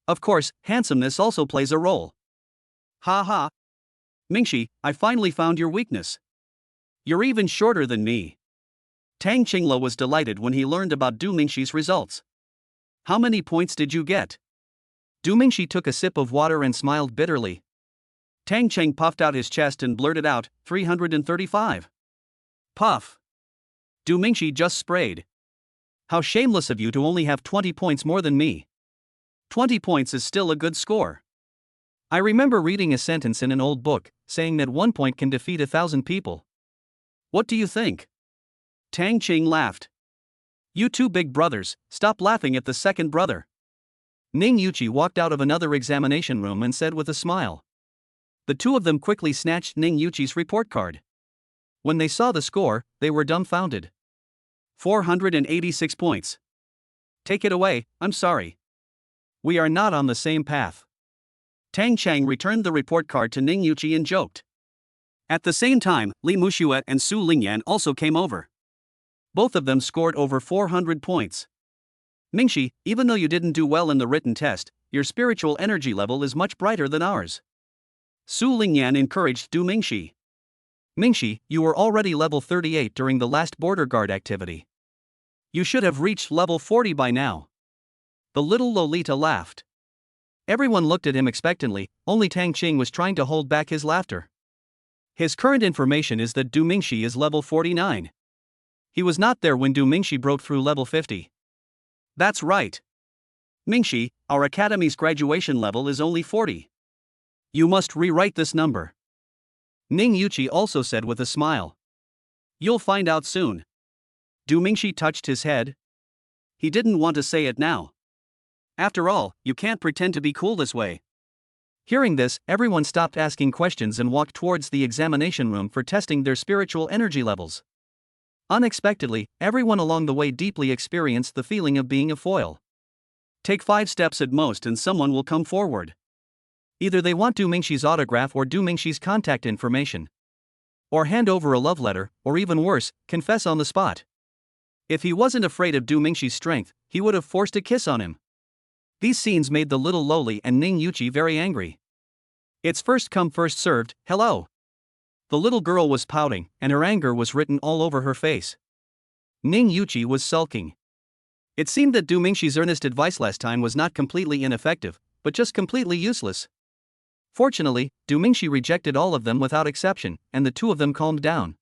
Of course, handsomeness also plays a role. Ha ha! Mingxi, I finally found your weakness. You're even shorter than me. Tang Qingla was delighted when he learned about Du Mingxi's results. How many points did you get? Du Mingxi took a sip of water and smiled bitterly. Tang Cheng puffed out his chest and blurted out, 335. Puff! Du Mingxi just sprayed. How shameless of you to only have 20 points more than me. 20 points is still a good score. I remember reading a sentence in an old book, saying that 1 point can defeat 1,000 people. What do you think? Tang Qing laughed. You two big brothers, stop laughing at the second brother. Ning Yuqi walked out of another examination room and said with a smile. The two of them quickly snatched Ning Yuqi's report card. When they saw the score, they were dumbfounded. 486 points. Take it away, I'm sorry. We are not on the same path. Tang Chang returned the report card to Ning Yuqi and joked. At the same time, Li Muxue and Su Lingyan also came over. Both of them scored over 400 points. Mingxi, even though you didn't do well in the written test, your spiritual energy level is much brighter than ours. Su Lingyan encouraged Du Mingxi. Mingxi, you were already level 38 during the last border guard activity. You should have reached level 40 by now. The little Lolita laughed. Everyone looked at him expectantly, only Tang Qing was trying to hold back his laughter. His current information is that Du Mingxi is level 49. He was not there when Du Mingxi broke through level 50. That's right. Mingxi, our academy's graduation level is only 40. You must rewrite this number. Ning Yuqi also said with a smile. You'll find out soon. Du Mingxi touched his head. He didn't want to say it now. After all, you can't pretend to be cool this way. Hearing this, everyone stopped asking questions and walked towards the examination room for testing their spiritual energy levels. Unexpectedly, everyone along the way deeply experienced the feeling of being a foil. Take 5 steps at most and someone will come forward. Either they want Du Mingxi's autograph or Du Mingxi's contact information. Or hand over a love letter, or even worse, confess on the spot. If he wasn't afraid of Du Mingxi's strength, he would have forced a kiss on him. These scenes made the little Loli and Ning Yuqi very angry. It's first come first served, hello. The little girl was pouting, and her anger was written all over her face. Ning Yuqi was sulking. It seemed that Du Mingxi's earnest advice last time was not completely ineffective, but just completely useless. Fortunately, Du Mingxi rejected all of them without exception, and the two of them calmed down.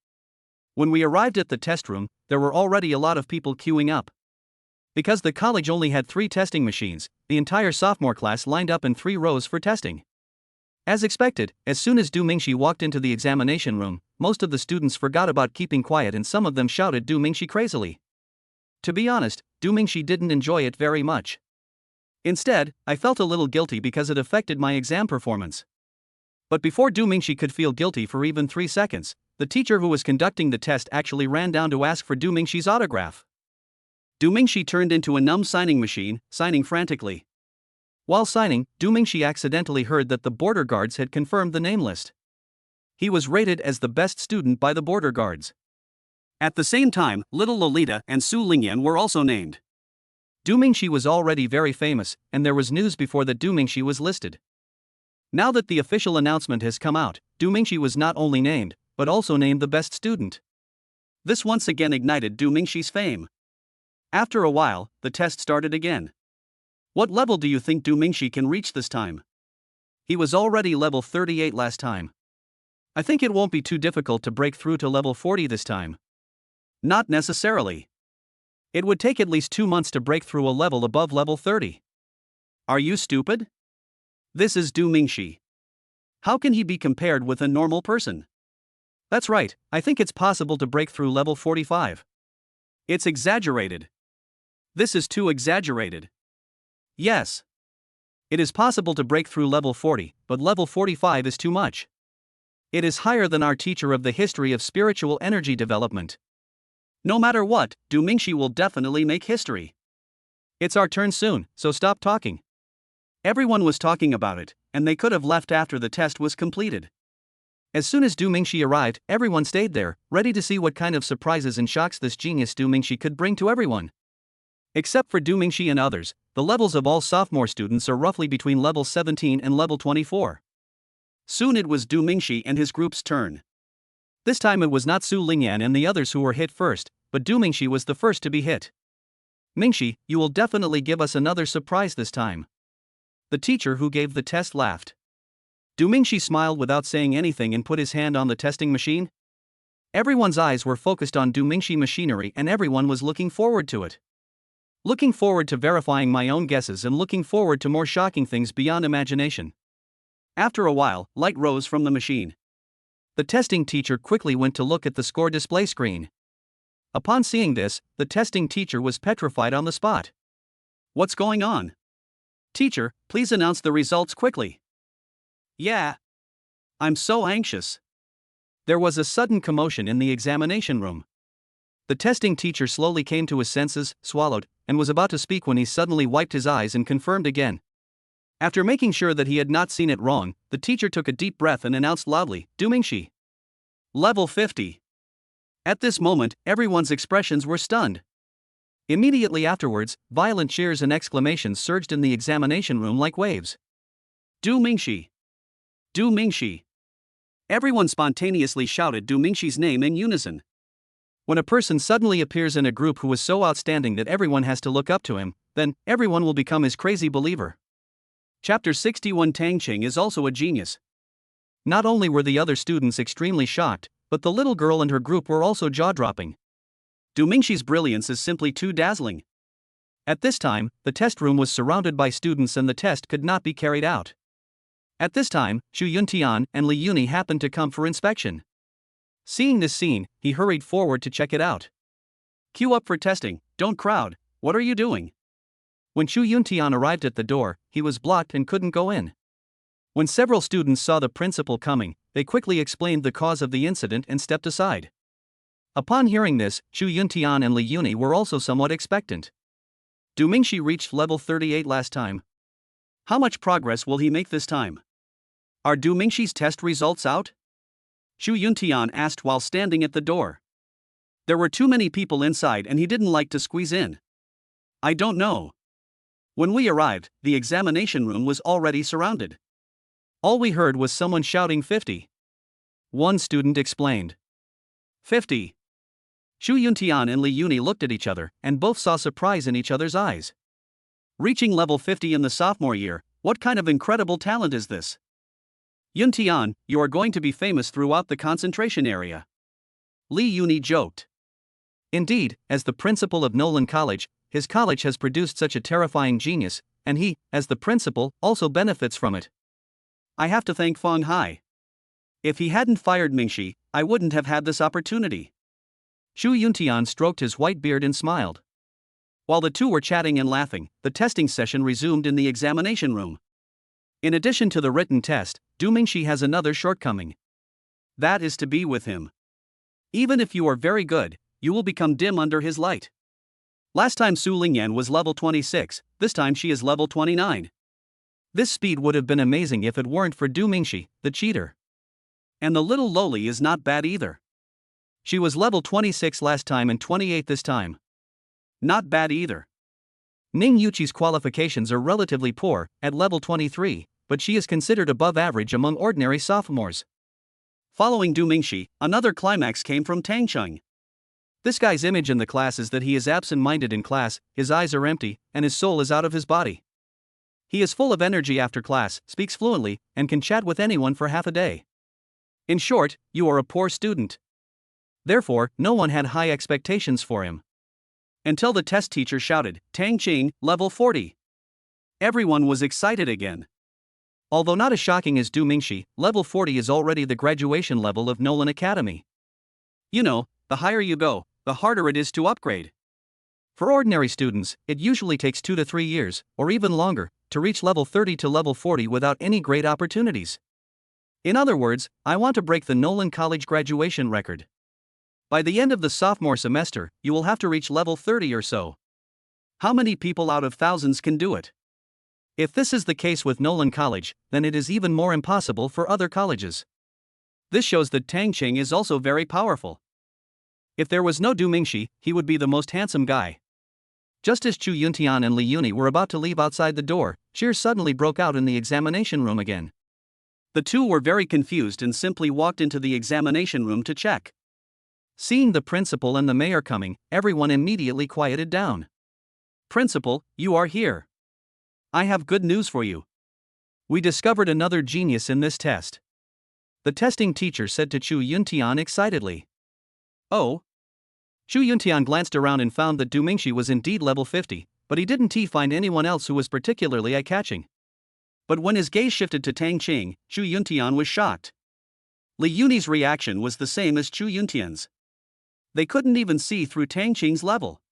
When we arrived at the test room, there were already a lot of people queuing up. Because the college only had 3 testing machines, the entire sophomore class lined up in 3 rows for testing. As expected, as soon as Du Mingxi walked into the examination room, most of the students forgot about keeping quiet and some of them shouted Du Mingxi crazily. To be honest, Du Mingxi didn't enjoy it very much. Instead, I felt a little guilty because it affected my exam performance. But before Du Mingxi could feel guilty for even 3 seconds, the teacher who was conducting the test actually ran down to ask for Du Mingxi's autograph. Du Mingxi turned into a numb signing machine, signing frantically. While signing, Du Mingxi accidentally heard that the border guards had confirmed the name list. He was rated as the best student by the border guards. At the same time, little Lolita and Su Lingyan were also named. Du Mingxi was already very famous, and there was news before that Du Mingxi was listed. Now that the official announcement has come out, Du Mingxi was not only named, but also named the best student. This once again ignited Du Mingxi's fame. After a while, the test started again. What level do you think Du Mingxi can reach this time? He was already level 38 last time. I think it won't be too difficult to break through to level 40 this time. Not necessarily. It would take at least 2 months to break through a level above level 30. Are you stupid? This is Du Mingxi. How can he be compared with a normal person? That's right, I think it's possible to break through level 45. It's exaggerated. This is too exaggerated. Yes. It is possible to break through level 40, but level 45 is too much. It is higher than our teacher of the history of spiritual energy development. No matter what, Du Mingxi will definitely make history. It's our turn soon, so stop talking. Everyone was talking about it, and they could have left after the test was completed. As soon as Du Mingxi arrived, everyone stayed there, ready to see what kind of surprises and shocks this genius Du Mingxi could bring to everyone. Except for Du Mingxi and others, the levels of all sophomore students are roughly between level 17 and level 24. Soon it was Du Mingxi and his group's turn. This time it was not Su Lingyan and the others who were hit first, but Du Mingxi was the first to be hit. Mingxi, you will definitely give us another surprise this time. The teacher who gave the test laughed. Du Mingxi smiled without saying anything and put his hand on the testing machine. Everyone's eyes were focused on Du Mingxi machinery and everyone was looking forward to it. Looking forward to verifying my own guesses and looking forward to more shocking things beyond imagination. After a while, light rose from the machine. The testing teacher quickly went to look at the score display screen. Upon seeing this, the testing teacher was petrified on the spot. What's going on? Teacher, please announce the results quickly. Yeah. I'm so anxious. There was a sudden commotion in the examination room. The testing teacher slowly came to his senses, swallowed, and was about to speak when he suddenly wiped his eyes and confirmed again. After making sure that he had not seen it wrong, the teacher took a deep breath and announced loudly, "Dumingshi. Level 50. At this moment, everyone's expressions were stunned. Immediately afterwards, violent cheers and exclamations surged in the examination room like waves. Dumingshi. Dumingshi. Everyone spontaneously shouted Dumingshi's name in unison. When a person suddenly appears in a group who is so outstanding that everyone has to look up to him, then everyone will become his crazy believer. Chapter 61. Tang Qing is also a genius. Not only were the other students extremely shocked, but the little girl and her group were also jaw-dropping. Dumingshi's brilliance is simply too dazzling. At this time, the test room was surrounded by students and the test could not be carried out. At this time, Xu Yuntian and Li Yuni happened to come for inspection. Seeing this scene, he hurried forward to check it out. "Queue up for testing, don't crowd, what are you doing?" When Xu Yuntian arrived at the door, he was blocked and couldn't go in. When several students saw the principal coming, they quickly explained the cause of the incident and stepped aside. Upon hearing this, Xu Yuntian and Li Yuni were also somewhat expectant. Dumingshi reached level 38 last time. How much progress will he make this time? Are Dumingshi's test results out? Xu Yuntian asked while standing at the door. There were too many people inside and he didn't like to squeeze in. I don't know. When we arrived, the examination room was already surrounded. All we heard was someone shouting 50. One student explained. 50. Xu Yuntian and Li Yuni looked at each other, and both saw surprise in each other's eyes. Reaching level 50 in the sophomore year, what kind of incredible talent is this? Yuntian, you are going to be famous throughout the concentration area. Li Yuni joked. Indeed, as the principal of Nolan College, his college has produced such a terrifying genius, and he, as the principal, also benefits from it. I have to thank Feng Hai. If he hadn't fired Mingshi, I wouldn't have had this opportunity. Xu Yuntian stroked his white beard and smiled. While the two were chatting and laughing, the testing session resumed in the examination room. In addition to the written test, Dumingshi has another shortcoming. That is to be with him. Even if you are very good, you will become dim under his light. Last time Su Lingyan was level 26, this time she is level 29. This speed would have been amazing if it weren't for Dumingshi, the cheater. And the little loli is not bad either. She was level 26 last time and 28 this time. Not bad either. Ning Yuqi's qualifications are relatively poor, at level 23, but she is considered above average among ordinary sophomores. Following Dumingshi, another climax came from Tang Qing. This guy's image in the class is that he is absent-minded in class, his eyes are empty, and his soul is out of his body. He is full of energy after class, speaks fluently, and can chat with anyone for half a day. In short, you are a poor student. Therefore, no one had high expectations for him. Until the test teacher shouted, "Tang Qing, level 40. Everyone was excited again. Although not as shocking as Dumingshi, level 40 is already the graduation level of Nolan Academy. You know, the higher you go, the harder it is to upgrade. For ordinary students, it usually takes 2 to 3 years, or even longer, to reach level 30 to level 40 without any great opportunities. In other words, I want to break the Nolan College graduation record. By the end of the sophomore semester, you will have to reach level 30 or so. How many people out of thousands can do it? If this is the case with Nolan College, then it is even more impossible for other colleges. This shows that Tang Qing is also very powerful. If there was no Dumingshi, he would be the most handsome guy. Just as Xu Yuntian and Li Yuni were about to leave outside the door, cheers suddenly broke out in the examination room again. The two were very confused and simply walked into the examination room to check. Seeing the principal and the mayor coming, everyone immediately quieted down. "Principal, you are here. I have good news for you. We discovered another genius in this test." The testing teacher said to Xu Yuntian excitedly. "Oh?" Xu Yuntian glanced around and found that Dumingshi was indeed level 50, but he didn't find anyone else who was particularly eye-catching. But when his gaze shifted to Tang Qing, Xu Yuntian was shocked. Li Yuni's reaction was the same as Xu Yuntian's. They couldn't even see through Tang Qing's level.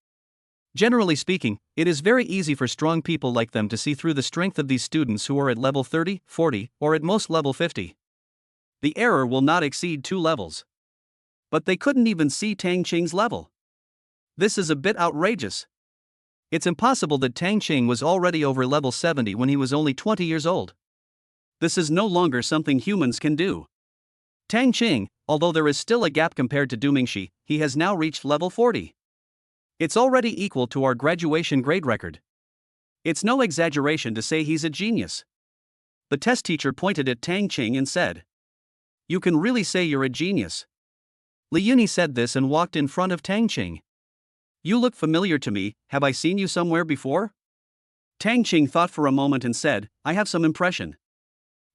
Generally speaking, it is very easy for strong people like them to see through the strength of these students who are at level 30, 40, or at most level 50. The error will not exceed 2 levels. But they couldn't even see Tang Qing's level. This is a bit outrageous. It's impossible that Tang Qing was already over level 70 when he was only 20 years old. This is no longer something humans can do. Tang Qing, although there is still a gap compared to Du Mingxi, he has now reached level 40. It's already equal to our graduation grade record. It's no exaggeration to say he's a genius. The test teacher pointed at Tang Qing and said, "You can really say you're a genius." Li Yuni said this and walked in front of Tang Qing. "You look familiar to me, have I seen you somewhere before?" Tang Qing thought for a moment and said, "I have some impression.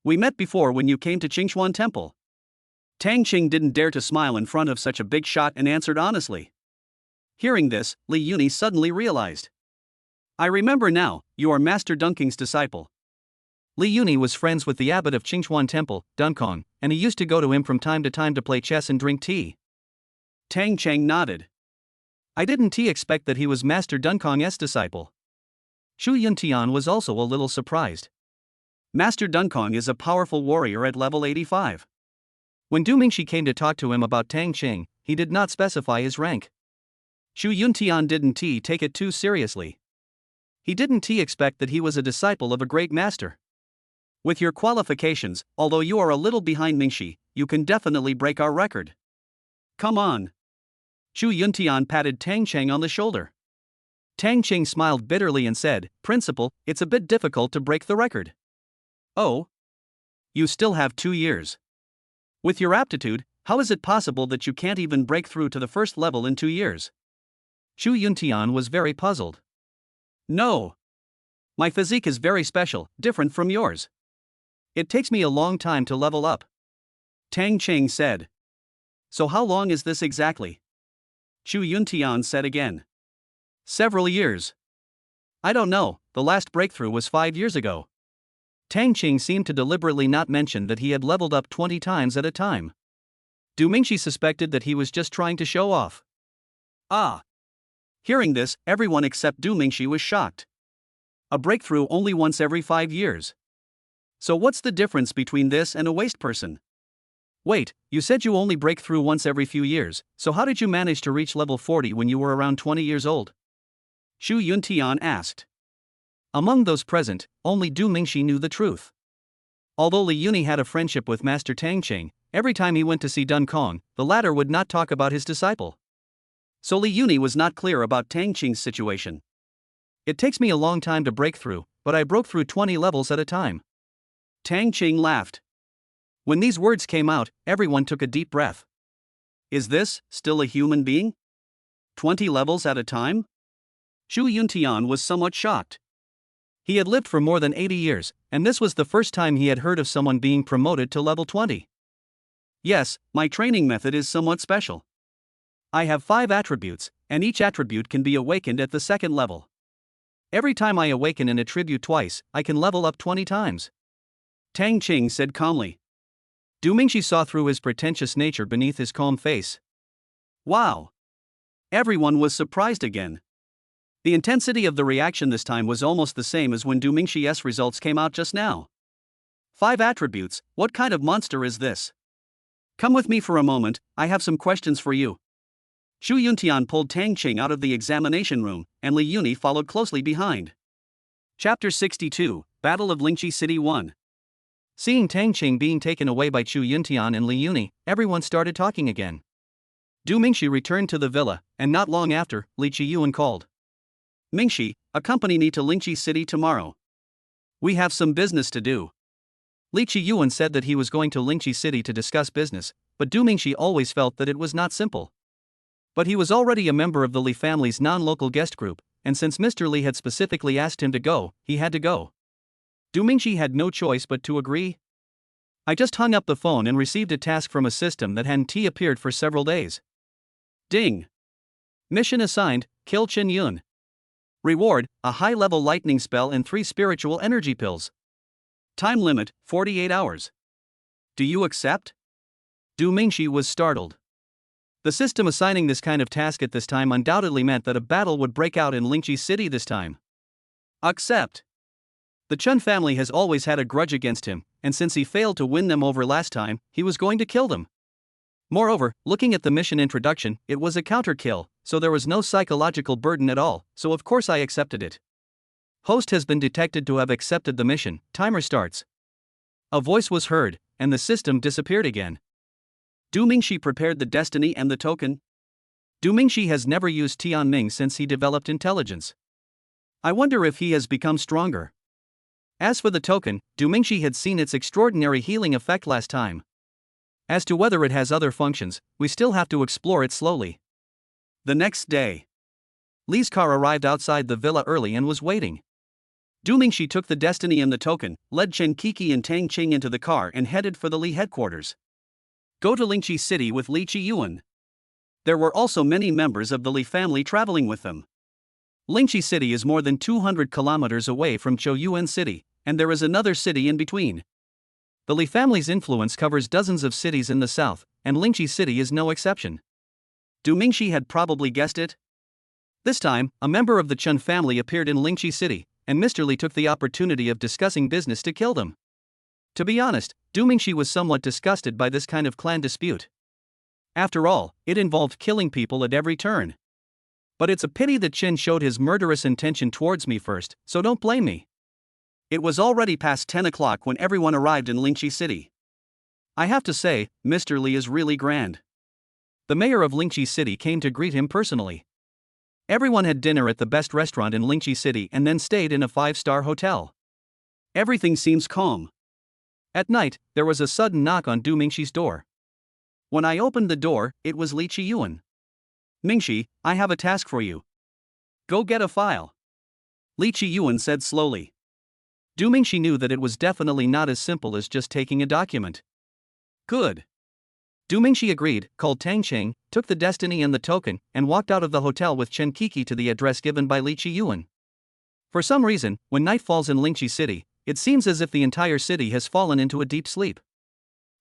We met before when you came to Qingxuan Temple." Tang Qing didn't dare to smile in front of such a big shot and answered honestly. Hearing this, Li Yuni suddenly realized. "I remember now, you are Master Dunking's disciple." Li Yuni was friends with the abbot of Qingxuan Temple, Dunkong, and he used to go to him from time to time to play chess and drink tea. Tang Qing nodded. "I didn't expect that he was Master Dunkong's disciple." Shu Yuntian was also a little surprised. Master Dunkong is a powerful warrior at level 85. When Du Mingxi came to talk to him about Tang Qing, he did not specify his rank. Shu Yuntian didn't take it too seriously. He didn't expect that he was a disciple of a great master. "With your qualifications, although you are a little behind Mingxi, you can definitely break our record. Come on." Shu Yuntian patted Tang Qing on the shoulder. Tang Qing smiled bitterly and said, "Principal, it's a bit difficult to break the record." "Oh? You still have 2 years. With your aptitude, how is it possible that you can't even break through to the first level in 2 years?" Shu Yuntian was very puzzled. "No. My physique is very special, different from yours. It takes me a long time to level up," Tang Qing said. "So how long is this exactly?" Shu Yuntian said again. "Several years. I don't know, the last breakthrough was 5 years ago." Tang Qing seemed to deliberately not mention that he had leveled up 20 times at a time. Du Mingxi suspected that he was just trying to show off. Ah! Hearing this, everyone except Du Mingxi was shocked. A breakthrough only once every 5 years. So what's the difference between this and a waste person? Wait, you said you only break through once every few years, so how did you manage to reach level 40 when you were around 20 years old? Shu Yuntian asked. Among those present, only Du Mingxi knew the truth. Although Li Yuni had a friendship with Master Tang Qing, every time he went to see Dun Kong, the latter would not talk about his disciple. So Li Yuni was not clear about Tang Qing's situation. "It takes me a long time to break through, but I broke through 20 levels at a time." Tang Qing laughed. When these words came out, everyone took a deep breath. Is this still a human being? 20 levels at a time? Shu Yuntian was somewhat shocked. He had lived for more than 80 years, and this was the first time he had heard of someone being promoted to level 20. "Yes, my training method is somewhat special. I have 5 attributes, and each attribute can be awakened at the second level. Every time I awaken an attribute twice, I can level up 20 times. Tang Qing said calmly. Du Mingxi saw through his pretentious nature beneath his calm face. Wow! Everyone was surprised again. The intensity of the reaction this time was almost the same as when Du Mingxi's results came out just now. 5 attributes, what kind of monster is this? Come with me for a moment, I have some questions for you. Shu Yuntian pulled Tang Qing out of the examination room, and Li Yuni followed closely behind. Chapter 62, Battle of Lingqi City 1. Seeing Tang Qing being taken away by Shu Yuntian and Li Yuni, everyone started talking again. Du Mingxi returned to the villa, and not long after, Li Qiyuan called. Mingxi, accompany me to Lingqi City tomorrow. We have some business to do. Li Qiyuan said that he was going to Lingqi City to discuss business, but Du Mingxi always felt that it was not simple. But he was already a member of the Li family's non-local guest group, and since Mr. Li had specifically asked him to go, he had to go. Du Mingxi had no choice but to agree. I just hung up the phone and received a task from a system that hadn't appeared for several days. Ding! Mission assigned, kill Qin Yun. Reward, a high-level lightning spell and 3 spiritual energy pills. Time limit, 48 hours. Do you accept? Du Mingxi was startled. The system assigning this kind of task at this time undoubtedly meant that a battle would break out in Lingqi City this time. Accept. The Chun family has always had a grudge against him, and since he failed to win them over last time, he was going to kill them. Moreover, looking at the mission introduction, it was a counter kill, so there was no psychological burden at all, so of course I accepted it. Host has been detected to have accepted the mission. Timer starts. A voice was heard, and the system disappeared again. Du Mingxi prepared the destiny and the token. Du Mingxi has never used Tianming since he developed intelligence. I wonder if he has become stronger. As for the token, Du Mingxi had seen its extraordinary healing effect last time. As to whether it has other functions, we still have to explore it slowly. The next day, Li's car arrived outside the villa early and was waiting. Du Mingxi took the destiny and the token, led Chen Kiki and Tang Qing into the car and headed for the Li headquarters. Go to Lingqi City with Li Qiyuan. There were also many members of the Li family traveling with them. Lingqi City is more than 200 kilometers away from Chouyuan City, and there is another city in between. The Li family's influence covers dozens of cities in the south, and Lingqi City is no exception. Du Mingxi had probably guessed it. This time, a member of the Chun family appeared in Lingqi City, and Mr. Li took the opportunity of discussing business to kill them. To be honest, Du Mingxi was somewhat disgusted by this kind of clan dispute. After all, it involved killing people at every turn. But it's a pity that Qin showed his murderous intention towards me first, so don't blame me. It was already past 10 o'clock when everyone arrived in Lingqi City. I have to say, Mr. Li is really grand. The mayor of Lingqi City came to greet him personally. Everyone had dinner at the best restaurant in Lingqi City and then stayed in a 5-star hotel. Everything seems calm. At night, there was a sudden knock on Du Mingxi's door. When I opened the door, it was Li Qiyuan. Mingxi, I have a task for you. Go get a file. Li Qiyuan said slowly. Du Mingxi knew that it was definitely not as simple as just taking a document. Good. Du Mingxi agreed, called Tang Qing, took the destiny and the token, and walked out of the hotel with Chen Kiki to the address given by Li Qiyuan. For some reason, when night falls in Lingqi City, it seems as if the entire city has fallen into a deep sleep.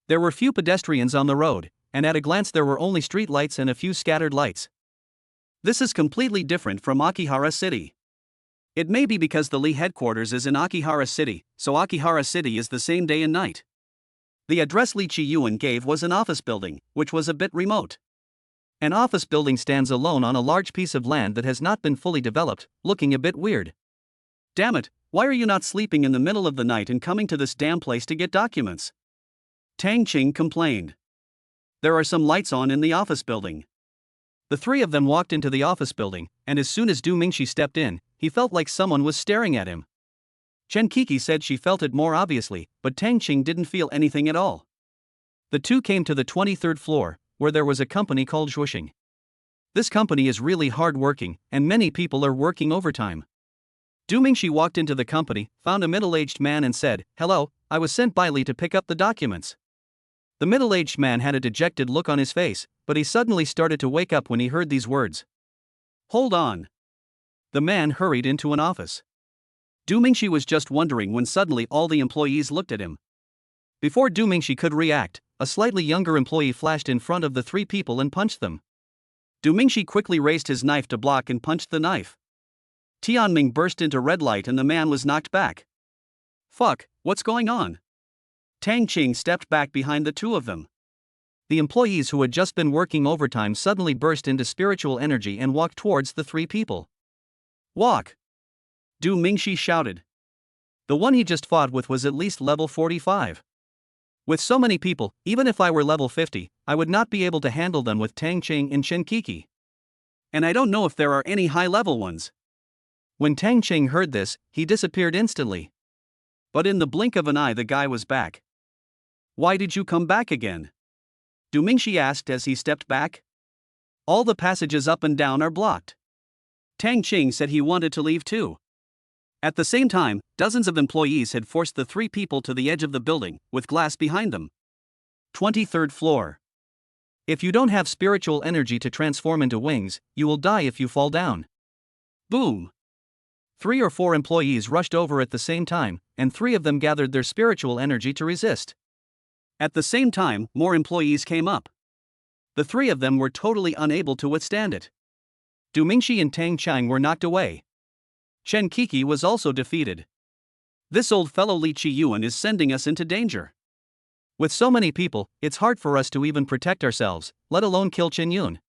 There were few pedestrians on the road, and at a glance there were only street lights and a few scattered lights. This is completely different from Akihara City. It may be because the Li headquarters is in Akihara City, so Akihara City is the same day and night. The address Li Qiyuan gave was an office building, which was a bit remote. An office building stands alone on a large piece of land that has not been fully developed, looking a bit weird. Damn it, why are you not sleeping in the middle of the night and coming to this damn place to get documents? Tang Qing complained. There are some lights on in the office building. The three of them walked into the office building, and as soon as Du Mingxi stepped in, he felt like someone was staring at him. Chen Kiki said she felt it more obviously, but Tang Qing didn't feel anything at all. The two came to the 23rd floor, where there was a company called Zhuoxing. This company is really hard-working, and many people are working overtime. Du Mingxi walked into the company, found a middle-aged man and said, "Hello, I was sent by Li to pick up the documents." The middle-aged man had a dejected look on his face, but he suddenly started to wake up when he heard these words. Hold on. The man hurried into an office. Du Mingxi was just wondering when suddenly all the employees looked at him. Before Du Mingxi could react, a slightly younger employee flashed in front of the three people and punched them. Du Mingxi quickly raised his knife to block and punched the knife. Tianming burst into red light and the man was knocked back. Fuck, what's going on? Tang Qing stepped back behind the two of them. The employees who had just been working overtime suddenly burst into spiritual energy and walked towards the three people. Walk! Du Mingxi shouted. The one he just fought with was at least level 45. With so many people, even if I were level 50, I would not be able to handle them with Tang Qing and Chen Kiki. And I don't know if there are any high-level ones. When Tang Qing heard this, he disappeared instantly. But in the blink of an eye the guy was back. Why did you come back again? Du Mingxi asked as he stepped back. All the passages up and down are blocked. Tang Qing said he wanted to leave too. At the same time, dozens of employees had forced the three people to the edge of the building, with glass behind them. 23rd floor. If you don't have spiritual energy to transform into wings, you will die if you fall down. Boom! 3 or 4 employees rushed over at the same time, and 3 of them gathered their spiritual energy to resist. At the same time, more employees came up. The 3 of them were totally unable to withstand it. Du Mingxi and Tang Chang were knocked away. Chen Kiki was also defeated. This old fellow Li Qiyuan is sending us into danger. With so many people, it's hard for us to even protect ourselves, let alone kill Chen Yun.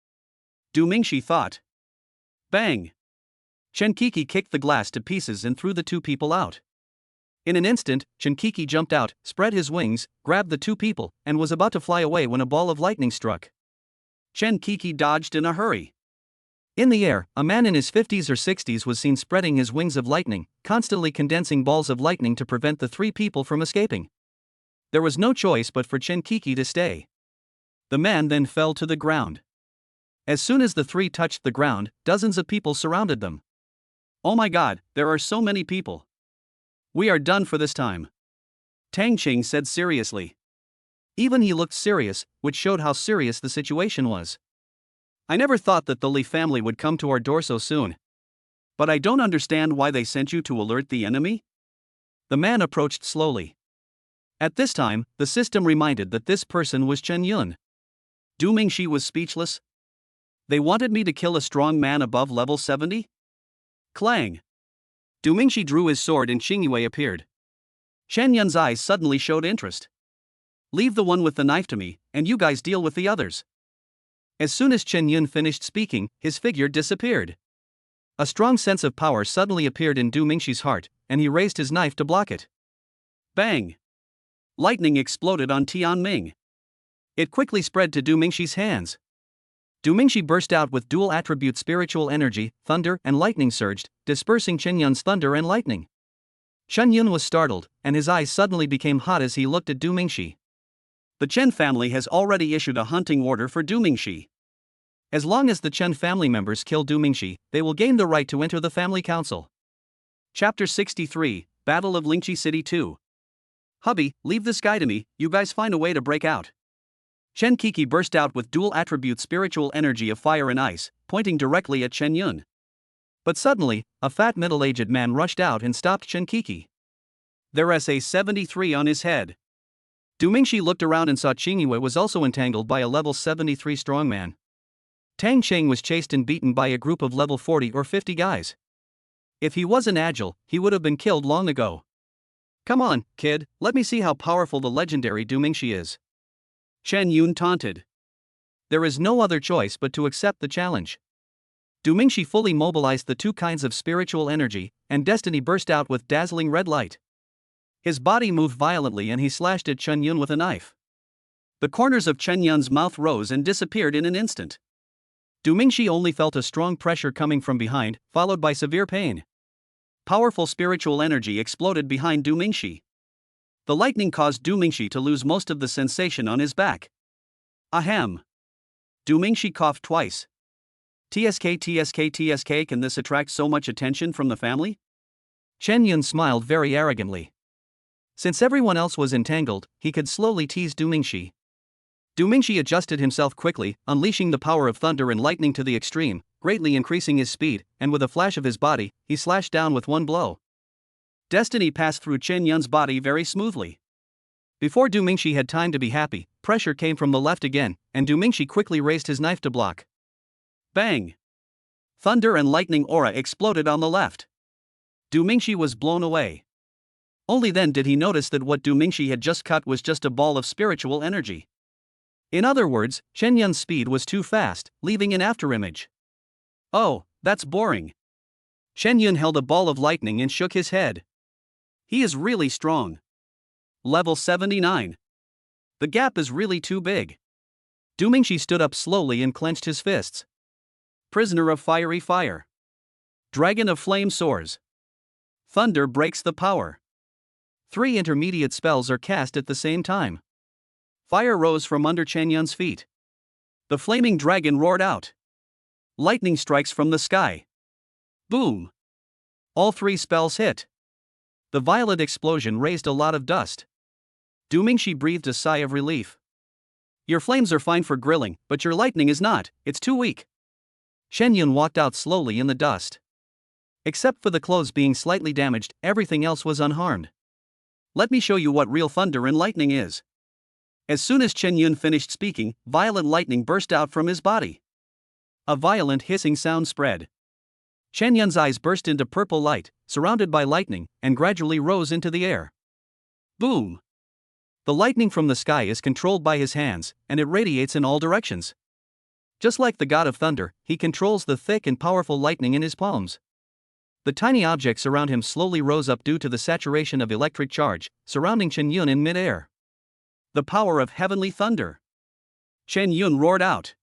Du Mingxi thought. Bang! Chen Kiki kicked the glass to pieces and threw the two people out. In an instant, Chen Kiki jumped out, spread his wings, grabbed the two people, and was about to fly away when a ball of lightning struck. Chen Kiki dodged in a hurry. In the air, a man in his 50s or 60s was seen spreading his wings of lightning, constantly condensing balls of lightning to prevent the three people from escaping. There was no choice but for Chen Kiki to stay. The man then fell to the ground. As soon as the three touched the ground, dozens of people surrounded them. Oh my god, there are so many people. We are done for this time. Tang Qing said seriously. Even he looked serious, which showed how serious the situation was. I never thought that the Li family would come to our door so soon. But I don't understand why they sent you to alert the enemy? The man approached slowly. At this time, the system reminded that this person was Chen Yun. Du Mingxi was speechless. They wanted me to kill a strong man above level 70? Clang! Du Mingxi drew his sword and Qing Yue appeared. Chen Yun's eyes suddenly showed interest. Leave the one with the knife to me, and you guys deal with the others. As soon as Chen Yun finished speaking, his figure disappeared. A strong sense of power suddenly appeared in Du Mingxi's heart, and he raised his knife to block it. Bang! Lightning exploded on Tian Ming. It quickly spread to Du Mingxi's hands. Du Mingxi burst out with dual attribute spiritual energy, thunder and lightning surged, dispersing Chen Yun's thunder and lightning. Chen Yun was startled, and his eyes suddenly became hot as he looked at Du Mingxi. The Chen family has already issued a hunting order for Du Mingxi. As long as the Chen family members kill Du Mingxi, they will gain the right to enter the family council. Chapter 63, Battle of Lingqi City 2. Hubby, leave this guy to me, you guys find a way to break out. Chen Kiki burst out with dual attribute spiritual energy of fire and ice, pointing directly at Chen Yun. But suddenly, a fat middle-aged man rushed out and stopped Chen Kiki. There's a 73 on his head. Du Mingxi looked around and saw Qing Yue was also entangled by a level 73 strongman. Tang Cheng was chased and beaten by a group of level 40 or 50 guys. If he wasn't agile, he would have been killed long ago. Come on, kid, let me see how powerful the legendary Du Mingxi is. Chen Yun taunted. There is no other choice but to accept the challenge. Du Mingxi fully mobilized the two kinds of spiritual energy, and destiny burst out with dazzling red light. His body moved violently and he slashed at Chen Yun with a knife. The corners of Chen Yun's mouth rose and disappeared in an instant. Du Mingxi only felt a strong pressure coming from behind, followed by severe pain. Powerful spiritual energy exploded behind Du Mingxi. The lightning caused Du Mingxi to lose most of the sensation on his back. Ahem. Du Mingxi coughed twice. TSK, can this attract so much attention from the family? Chen Yun smiled very arrogantly. Since everyone else was entangled, he could slowly tease Du Mingxi. Du Mingxi adjusted himself quickly, unleashing the power of thunder and lightning to the extreme, greatly increasing his speed, and with a flash of his body, he slashed down with one blow. Destiny passed through Chen Yun's body very smoothly. Before Du Mingxi had time to be happy, pressure came from the left again, and Du Mingxi quickly raised his knife to block. Bang! Thunder and lightning aura exploded on the left. Du Mingxi was blown away. Only then did he notice that what Du Mingxi had just cut was just a ball of spiritual energy. In other words, Chen Yun's speed was too fast, leaving an afterimage. Oh, that's boring. Chen Yun held a ball of lightning and shook his head. He is really strong. Level 79. The gap is really too big. Du Mingxi stood up slowly and clenched his fists. Prisoner of fiery fire. Dragon of flame soars. Thunder breaks the power. 3 intermediate spells are cast at the same time. Fire rose from under Chen Yun's feet. The flaming dragon roared out. Lightning strikes from the sky. Boom! All 3 spells hit. The violent explosion raised a lot of dust. Du Mingxi breathed a sigh of relief. Your flames are fine for grilling, but your lightning is not, it's too weak. Chen Yun walked out slowly in the dust. Except for the clothes being slightly damaged, everything else was unharmed. Let me show you what real thunder and lightning is. As soon as Chen Yun finished speaking, violent lightning burst out from his body. A violent hissing sound spread. Chen Yun's eyes burst into purple light, surrounded by lightning, and gradually rose into the air. Boom! The lightning from the sky is controlled by his hands, and it radiates in all directions. Just like the god of thunder, he controls the thick and powerful lightning in his palms. The tiny objects around him slowly rose up due to the saturation of electric charge, surrounding Chen Yun in mid-air. The power of heavenly thunder! Chen Yun roared out.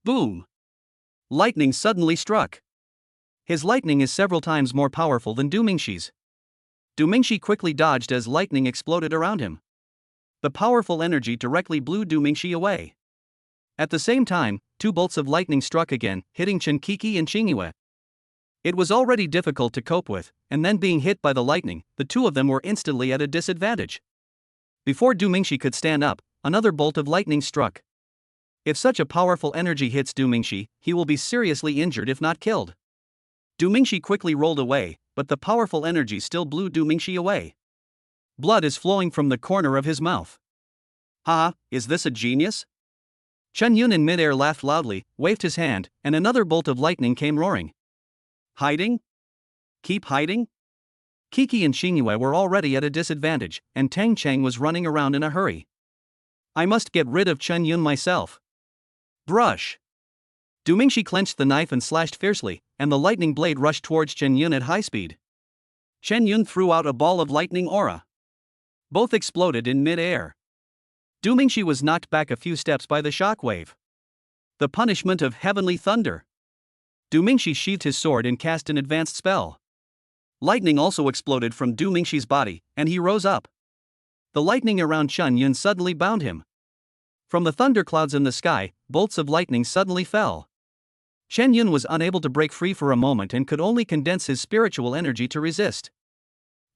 Boom! Lightning suddenly struck. His lightning is several times more powerful than Du Mingxi's. Du Mingxi quickly dodged as lightning exploded around him. The powerful energy directly blew Du Mingxi away. At the same time, 2 bolts of lightning struck again, hitting Chen Qiki and Qingyue. It was already difficult to cope with, and then being hit by the lightning, the 2 of them were instantly at a disadvantage. Before Du Mingxi could stand up, another bolt of lightning struck. If such a powerful energy hits Du Mingxi, he will be seriously injured if not killed. Du Mingxi quickly rolled away, but the powerful energy still blew Du Mingxi away. Blood is flowing from the corner of his mouth. Haha, is this a genius? Chen Yun in midair laughed loudly, waved his hand, and another bolt of lightning came roaring. Hiding? Keep hiding? Qiki and Qingyue were already at a disadvantage, and Tang Cheng was running around in a hurry. I must get rid of Chen Yun myself. Brush! Du Mingxi clenched the knife and slashed fiercely, and the lightning blade rushed towards Chen Yun at high speed. Chen Yun threw out a ball of lightning aura. Both exploded in mid-air. Du Mingxi was knocked back a few steps by the shock wave. The punishment of heavenly thunder. Du Mingxi sheathed his sword and cast an advanced spell. Lightning also exploded from Du Mingxi's body, and he rose up. The lightning around Chen Yun suddenly bound him. From the thunderclouds in the sky, bolts of lightning suddenly fell. Chen Yun was unable to break free for a moment and could only condense his spiritual energy to resist.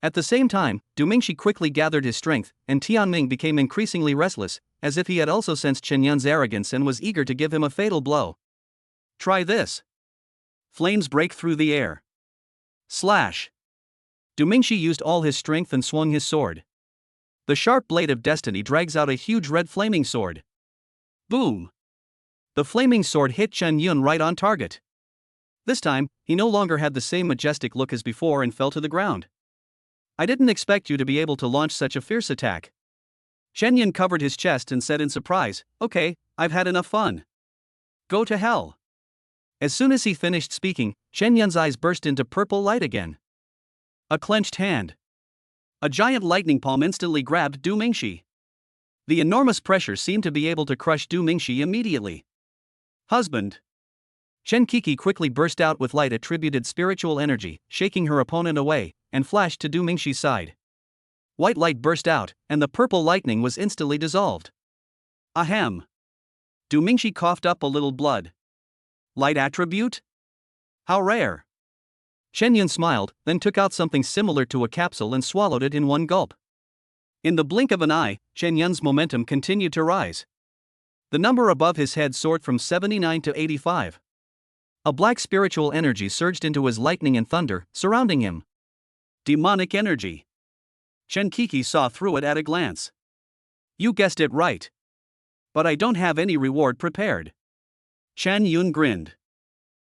At the same time, Du Mingxi quickly gathered his strength, and Tianming became increasingly restless, as if he had also sensed Chen Yun's arrogance and was eager to give him a fatal blow. Try this. Flames break through the air. Slash! Du Mingxi used all his strength and swung his sword. The sharp blade of destiny drags out a huge red flaming sword. Boom! The flaming sword hit Chen Yun right on target. This time, he no longer had the same majestic look as before and fell to the ground. I didn't expect you to be able to launch such a fierce attack. Chen Yun covered his chest and said in surprise, Okay, I've had enough fun. Go to hell. As soon as he finished speaking, Chen Yun's eyes burst into purple light again. A clenched hand. A giant lightning palm instantly grabbed Du Mingxi. The enormous pressure seemed to be able to crush Du Mingxi immediately. Husband. Chen Qiki quickly burst out with light-attributed spiritual energy, shaking her opponent away, and flashed to Du Mingxi's side. White light burst out, and the purple lightning was instantly dissolved. Ahem. Du Mingxi coughed up a little blood. Light attribute? How rare. Chen Yun smiled, then took out something similar to a capsule and swallowed it in one gulp. In the blink of an eye, Chen Yun's momentum continued to rise. The number above his head soared from 79 to 85. A black spiritual energy surged into his lightning and thunder, surrounding him. Demonic energy. Chen Qiki saw through it at a glance. You guessed it right. But I don't have any reward prepared. Chen Yun grinned.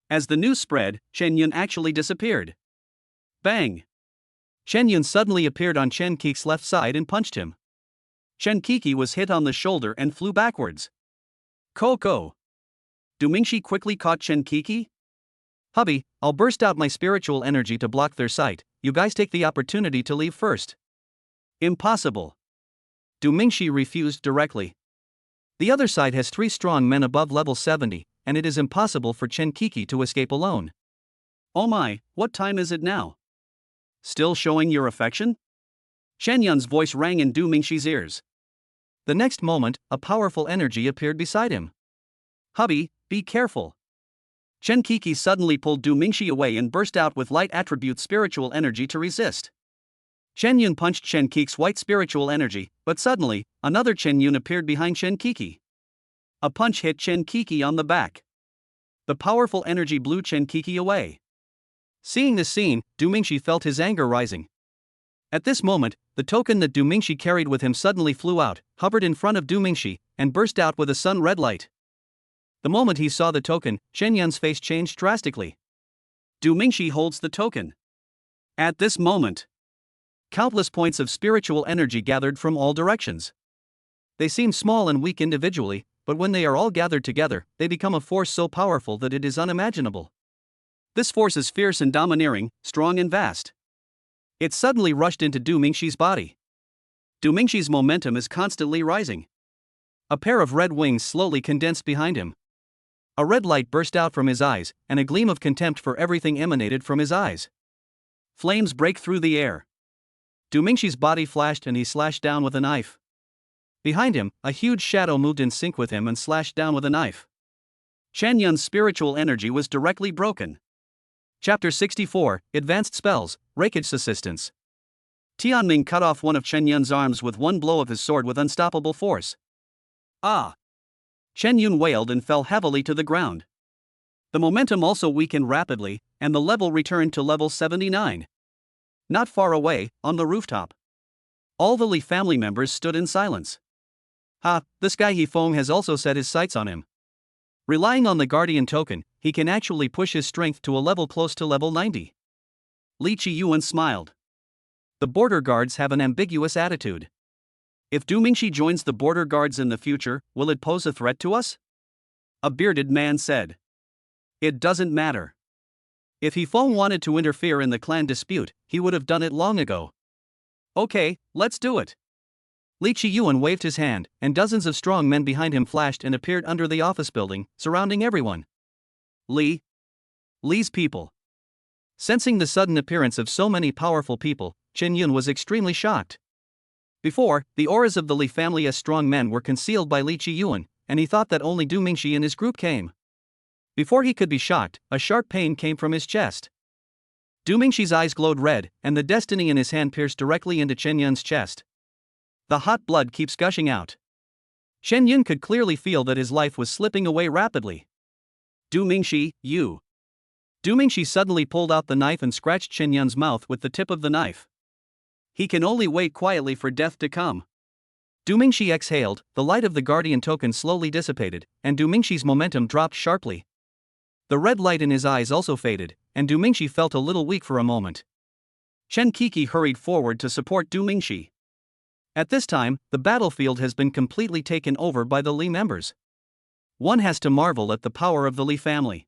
As the news spread, Chen Yun actually disappeared. Bang! Chen Yun suddenly appeared on Chen Qiki's left side and punched him. Chen Qiki was hit on the shoulder and flew backwards. Coco! Du Mingxi quickly caught Chen Qiki. Hubby, I'll burst out my spiritual energy to block their sight, you guys take the opportunity to leave first. Impossible. Du Mingxi refused directly. The other side has 3 strong men above level 70, and it is impossible for Chen Qiki to escape alone. Oh my, what time is it now? Still showing your affection? Chen Yun's voice rang in Du Mingxi's ears. The next moment, a powerful energy appeared beside him. Hubby, be careful. Chen Qiki suddenly pulled Du Mingxi away and burst out with light attribute spiritual energy to resist. Chen Yun punched Chen Qiki's white spiritual energy, but suddenly, another Chen Yun appeared behind Chen Qiki. A punch hit Chen Qiki on the back. The powerful energy blew Chen Qiki away. Seeing this scene, Du Mingxi felt his anger rising. At this moment, the token that Du Mingxi carried with him suddenly flew out, hovered in front of Du Mingxi, and burst out with a sun-red light. The moment he saw the token, Chen Yun's face changed drastically. Du Mingxi holds the token. At this moment, countless points of spiritual energy gathered from all directions. They seem small and weak individually, but when they are all gathered together, they become a force so powerful that it is unimaginable. This force is fierce and domineering, strong and vast. It suddenly rushed into Du Mingxi's body. Du Mingxi's momentum is constantly rising. A pair of red wings slowly condensed behind him. A red light burst out from his eyes, and a gleam of contempt for everything emanated from his eyes. Flames break through the air. Du Mingxi's body flashed and he slashed down with a knife. Behind him, a huge shadow moved in sync with him and slashed down with a knife. Chen Yun's spiritual energy was directly broken. Chapter 64, Advanced Spells, Rake's Assistance. Tianming cut off one of Chen Yun's arms with one blow of his sword with unstoppable force. Ah! Chen Yun wailed and fell heavily to the ground. The momentum also weakened rapidly, and the level returned to level 79. Not far away, on the rooftop, all the Li family members stood in silence. Ha, this guy He Feng has also set his sights on him. Relying on the guardian token, he can actually push his strength to a level close to level 90. Li Qiyuan smiled. The border guards have an ambiguous attitude. If Du Mingxi joins the border guards in the future, will it pose a threat to us? A bearded man said. It doesn't matter. If He Feng wanted to interfere in the clan dispute, he would have done it long ago. Okay, let's do it. Li Qiyuan waved his hand, and dozens of strong men behind him flashed and appeared under the office building, surrounding everyone. Li's people. Sensing the sudden appearance of so many powerful people, Chen Yun was extremely shocked. Before, the auras of the Li family as strong men were concealed by Li Qiyuan, and he thought that only Du Mingxi and his group came. Before he could be shocked, a sharp pain came from his chest. Du Mingxi's eyes glowed red, and the destiny in his hand pierced directly into Chen Yun's chest. The hot blood keeps gushing out. Chen Yun could clearly feel that his life was slipping away rapidly. Du Mingxi, you. Du Mingxi suddenly pulled out the knife and scratched Chen Yun's mouth with the tip of the knife. He can only wait quietly for death to come. Du Mingxi exhaled, the light of the guardian token slowly dissipated, and Du Mingxi's momentum dropped sharply. The red light in his eyes also faded, and Du Mingxi felt a little weak for a moment. Chen Kiki hurried forward to support Du Mingxi. At this time, the battlefield has been completely taken over by the Li members. One has to marvel at the power of the Li family.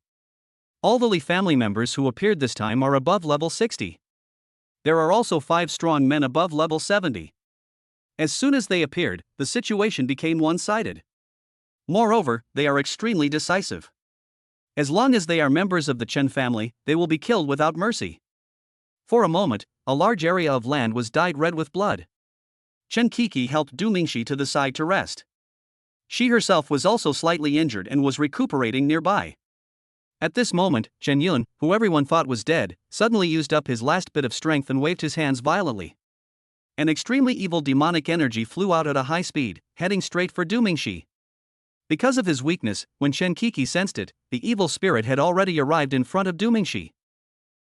All the Li family members who appeared this time are above level 60. There are also 5 strong men above level 70. As soon as they appeared, the situation became one-sided. Moreover, they are extremely decisive. As long as they are members of the Chen family, they will be killed without mercy. For a moment, a large area of land was dyed red with blood. Chen Kiki helped Du Mingxi to the side to rest. She herself was also slightly injured and was recuperating nearby. At this moment, Chen Yun, who everyone thought was dead, suddenly used up his last bit of strength and waved his hands violently. An extremely evil demonic energy flew out at a high speed, heading straight for Du Mingxi. Because of his weakness, when Chen Kiki sensed it, the evil spirit had already arrived in front of Du Mingxi.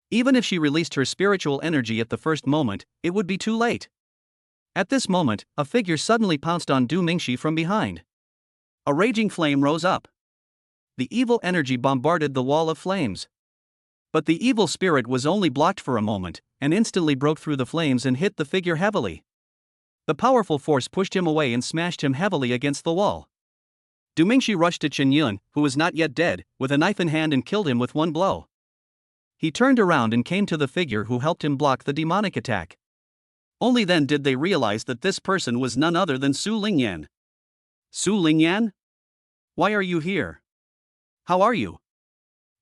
Even if she released her spiritual energy at the first moment, it would be too late. At this moment, a figure suddenly pounced on Du Mingxi from behind. A raging flame rose up. The evil energy bombarded the wall of flames. But the evil spirit was only blocked for a moment, and instantly broke through the flames and hit the figure heavily. The powerful force pushed him away and smashed him heavily against the wall. Du Mingxi rushed to Chen Yun, who was not yet dead, with a knife in hand and killed him with one blow. He turned around and came to the figure who helped him block the demonic attack. Only then did they realize that this person was none other than Su Lingyan. Su Lingyan? Why are you here? How are you?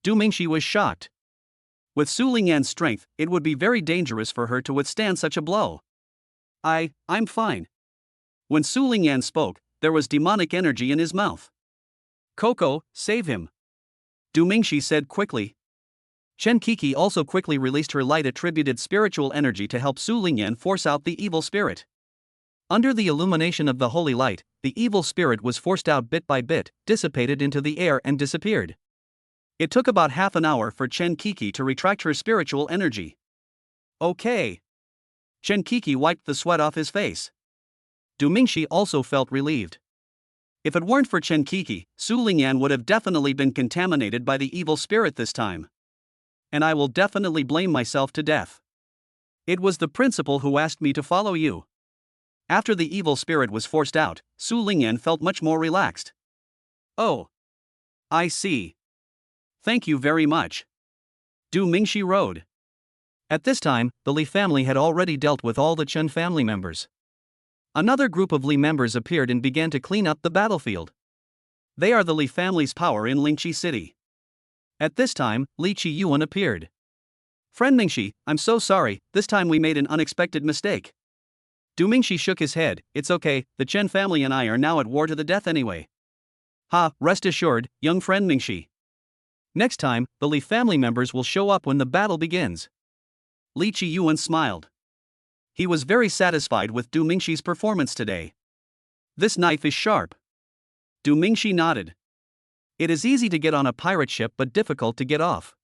Du Mingxi was shocked. With Su Lingyan's strength, it would be very dangerous for her to withstand such a blow. I'm fine. When Su Lingyan spoke, there was demonic energy in his mouth. Coco, save him. Du Mingxi said quickly. Chen Kiki also quickly released her light-attributed spiritual energy to help Su Lingyan force out the evil spirit. Under the illumination of the holy light, the evil spirit was forced out bit by bit, dissipated into the air and disappeared. It took about half an hour for Chen Kiki to retract her spiritual energy. Okay. Chen Kiki wiped the sweat off his face. Du Mingxi also felt relieved. If it weren't for Chen Kiki, Su Lingyan would have definitely been contaminated by the evil spirit this time. and I will definitely blame myself to death. It was the principal who asked me to follow you. After the evil spirit was forced out, Su Lingyan felt much more relaxed. Oh. I see. Thank you very much. Du Mingxi rode. At this time, the Li family had already dealt with all the Chen family members. Another group of Li members appeared and began to clean up the battlefield. They are the Li family's power in Lingqi City. At this time, Li Qiyuan appeared. Friend Mingxi, I'm so sorry, this time we made an unexpected mistake. Du Mingxi shook his head. It's okay, the Chen family and I are now at war to the death anyway. Ha, rest assured, young friend Mingxi. Next time, the Li family members will show up when the battle begins. Li Qiyuan smiled. He was very satisfied with Du Mingxi's performance today. This knife is sharp. Du Mingxi nodded. It is easy to get on a pirate ship but difficult to get off.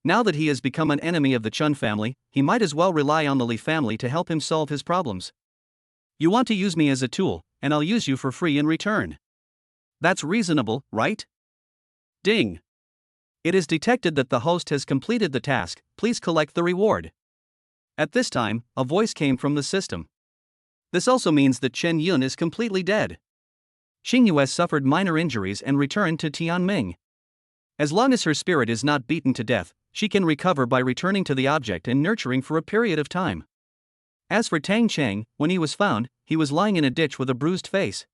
Now that he has become an enemy of the Chen family, he might as well rely on the Li family to help him solve his problems. You want to use me as a tool, and I'll use you for free in return. That's reasonable, right? Ding. It is detected that the host has completed the task, please collect the reward. At this time, a voice came from the system. This also means that Chen Yun is completely dead. Xing Yue suffered minor injuries and returned to Tianming. As long as her spirit is not beaten to death, she can recover by returning to the object and nurturing for a period of time. As for Tang Cheng, when he was found, he was lying in a ditch with a bruised face.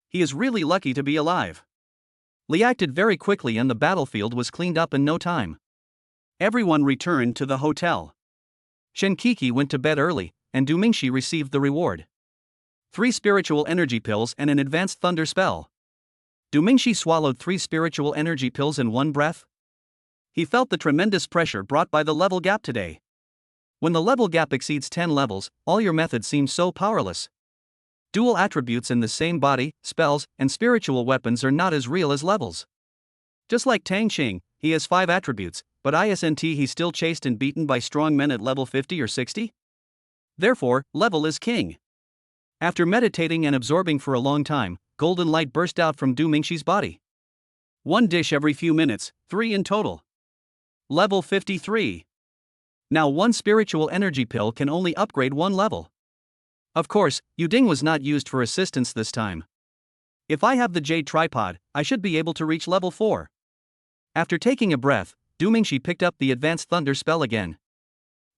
He is really lucky to be alive. Li acted very quickly and the battlefield was cleaned up in no time. Everyone returned to the hotel. Shen Kiki went to bed early, and Du Mingxi received the reward. 3 spiritual energy pills and an advanced thunder spell. Du Mingxi swallowed 3 spiritual energy pills in one breath. He felt the tremendous pressure brought by the level gap today. When the level gap exceeds 10 levels, all your methods seem so powerless. Dual attributes in the same body, spells, and spiritual weapons are not as real as levels. Just like Tang Xing, he has 5 attributes, but isn't he's still chased and beaten by strong men at level 50 or 60? Therefore, level is king. After meditating and absorbing for a long time, golden light burst out from Du Mingxi's body. 1 dish every few minutes, 3 in total. Level 53. Now 1 spiritual energy pill can only upgrade 1 level. Of course, Yuding was not used for assistance this time. If I have the jade tripod, I should be able to reach level 4. After taking a breath, Du Mingxi picked up the advanced thunder spell again.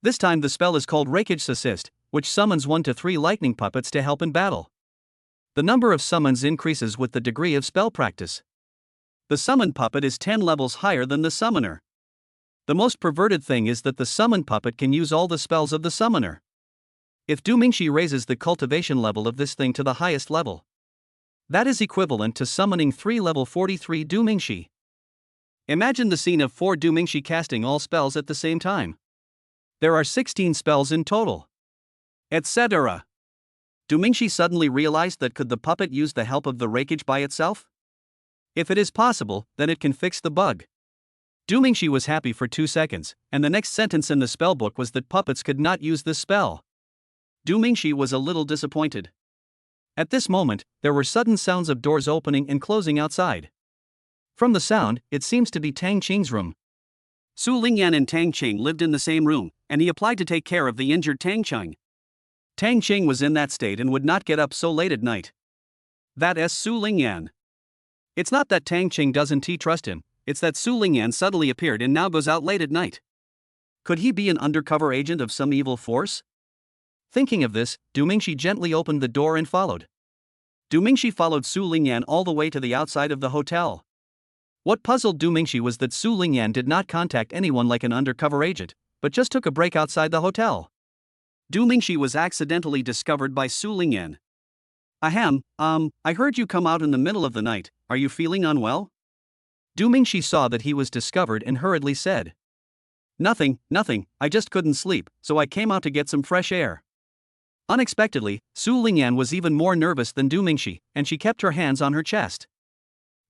This time the spell is called Rake's Assist, which summons 1 to 3 lightning puppets to help in battle. The number of summons increases with the degree of spell practice. The summoned puppet is 10 levels higher than the summoner. The most perverted thing is that the summoned puppet can use all the spells of the summoner. If Du Mingxi raises the cultivation level of this thing to the highest level, that is equivalent to summoning 3 level 43 Du Mingxi. Imagine the scene of 4 Du Mingxi casting all spells at the same time. There are 16 spells in total. Etc. Du Mingxi suddenly realized that could the puppet use the help of the Rakage by itself? If it is possible, then it can fix the bug. Du Mingxi was happy for 2 seconds, and the next sentence in the spellbook was that puppets could not use this spell. Du Mingxi was a little disappointed. At this moment, there were sudden sounds of doors opening and closing outside. From the sound, it seems to be Tang Qing's room. Su Lingyan and Tang Qing lived in the same room, and he applied to take care of the injured Tang Qing. Tang Qing was in that state and would not get up so late at night. That is Su Lingyan. It's not that Tang Qing doesn't trust him, it's that Su Lingyan suddenly appeared and now goes out late at night. Could he be an undercover agent of some evil force? Thinking of this, Du Mingxi gently opened the door and followed. Du Mingxi followed Su Lingyan all the way to the outside of the hotel. What puzzled Du Mingxi was that Su Lingyan did not contact anyone like an undercover agent, but just took a break outside the hotel. Du Mingxi was accidentally discovered by Su Lingyan. Ahem, I heard you come out in the middle of the night, are you feeling unwell? Du Mingxi saw that he was discovered and hurriedly said. Nothing, I just couldn't sleep, so I came out to get some fresh air. Unexpectedly, Su Lingyan was even more nervous than Du Mingxi, and she kept her hands on her chest.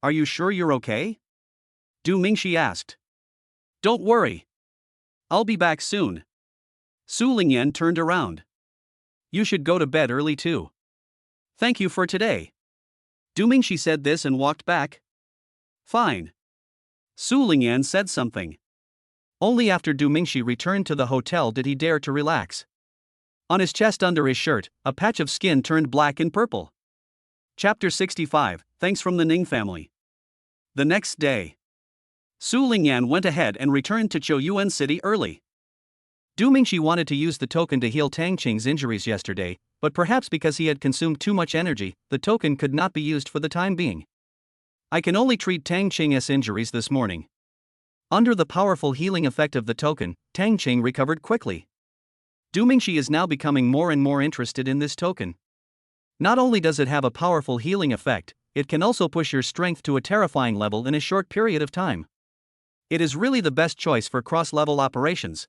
Are you sure you're okay? Du Mingxi asked. Don't worry. I'll be back soon. Su Lingyan turned around. You should go to bed early too. Thank you for today. Du Mingxi said this and walked back. Fine. Su Lingyan said something. Only after Du Mingxi returned to the hotel did he dare to relax. On his chest under his shirt, a patch of skin turned black and purple. Chapter 65, Thanks from the Ning Family. The next day, Su Lingyan went ahead and returned to Choyuan City early. Du Mingxi wanted to use the token to heal Tang Qing's injuries yesterday, but perhaps because he had consumed too much energy, the token could not be used for the time being. I can only treat Tang Qing's injuries this morning. Under the powerful healing effect of the token, Tang Qing recovered quickly. Du Mingxi is now becoming more and more interested in this token. Not only does it have a powerful healing effect, it can also push your strength to a terrifying level in a short period of time. It is really the best choice for cross-level operations.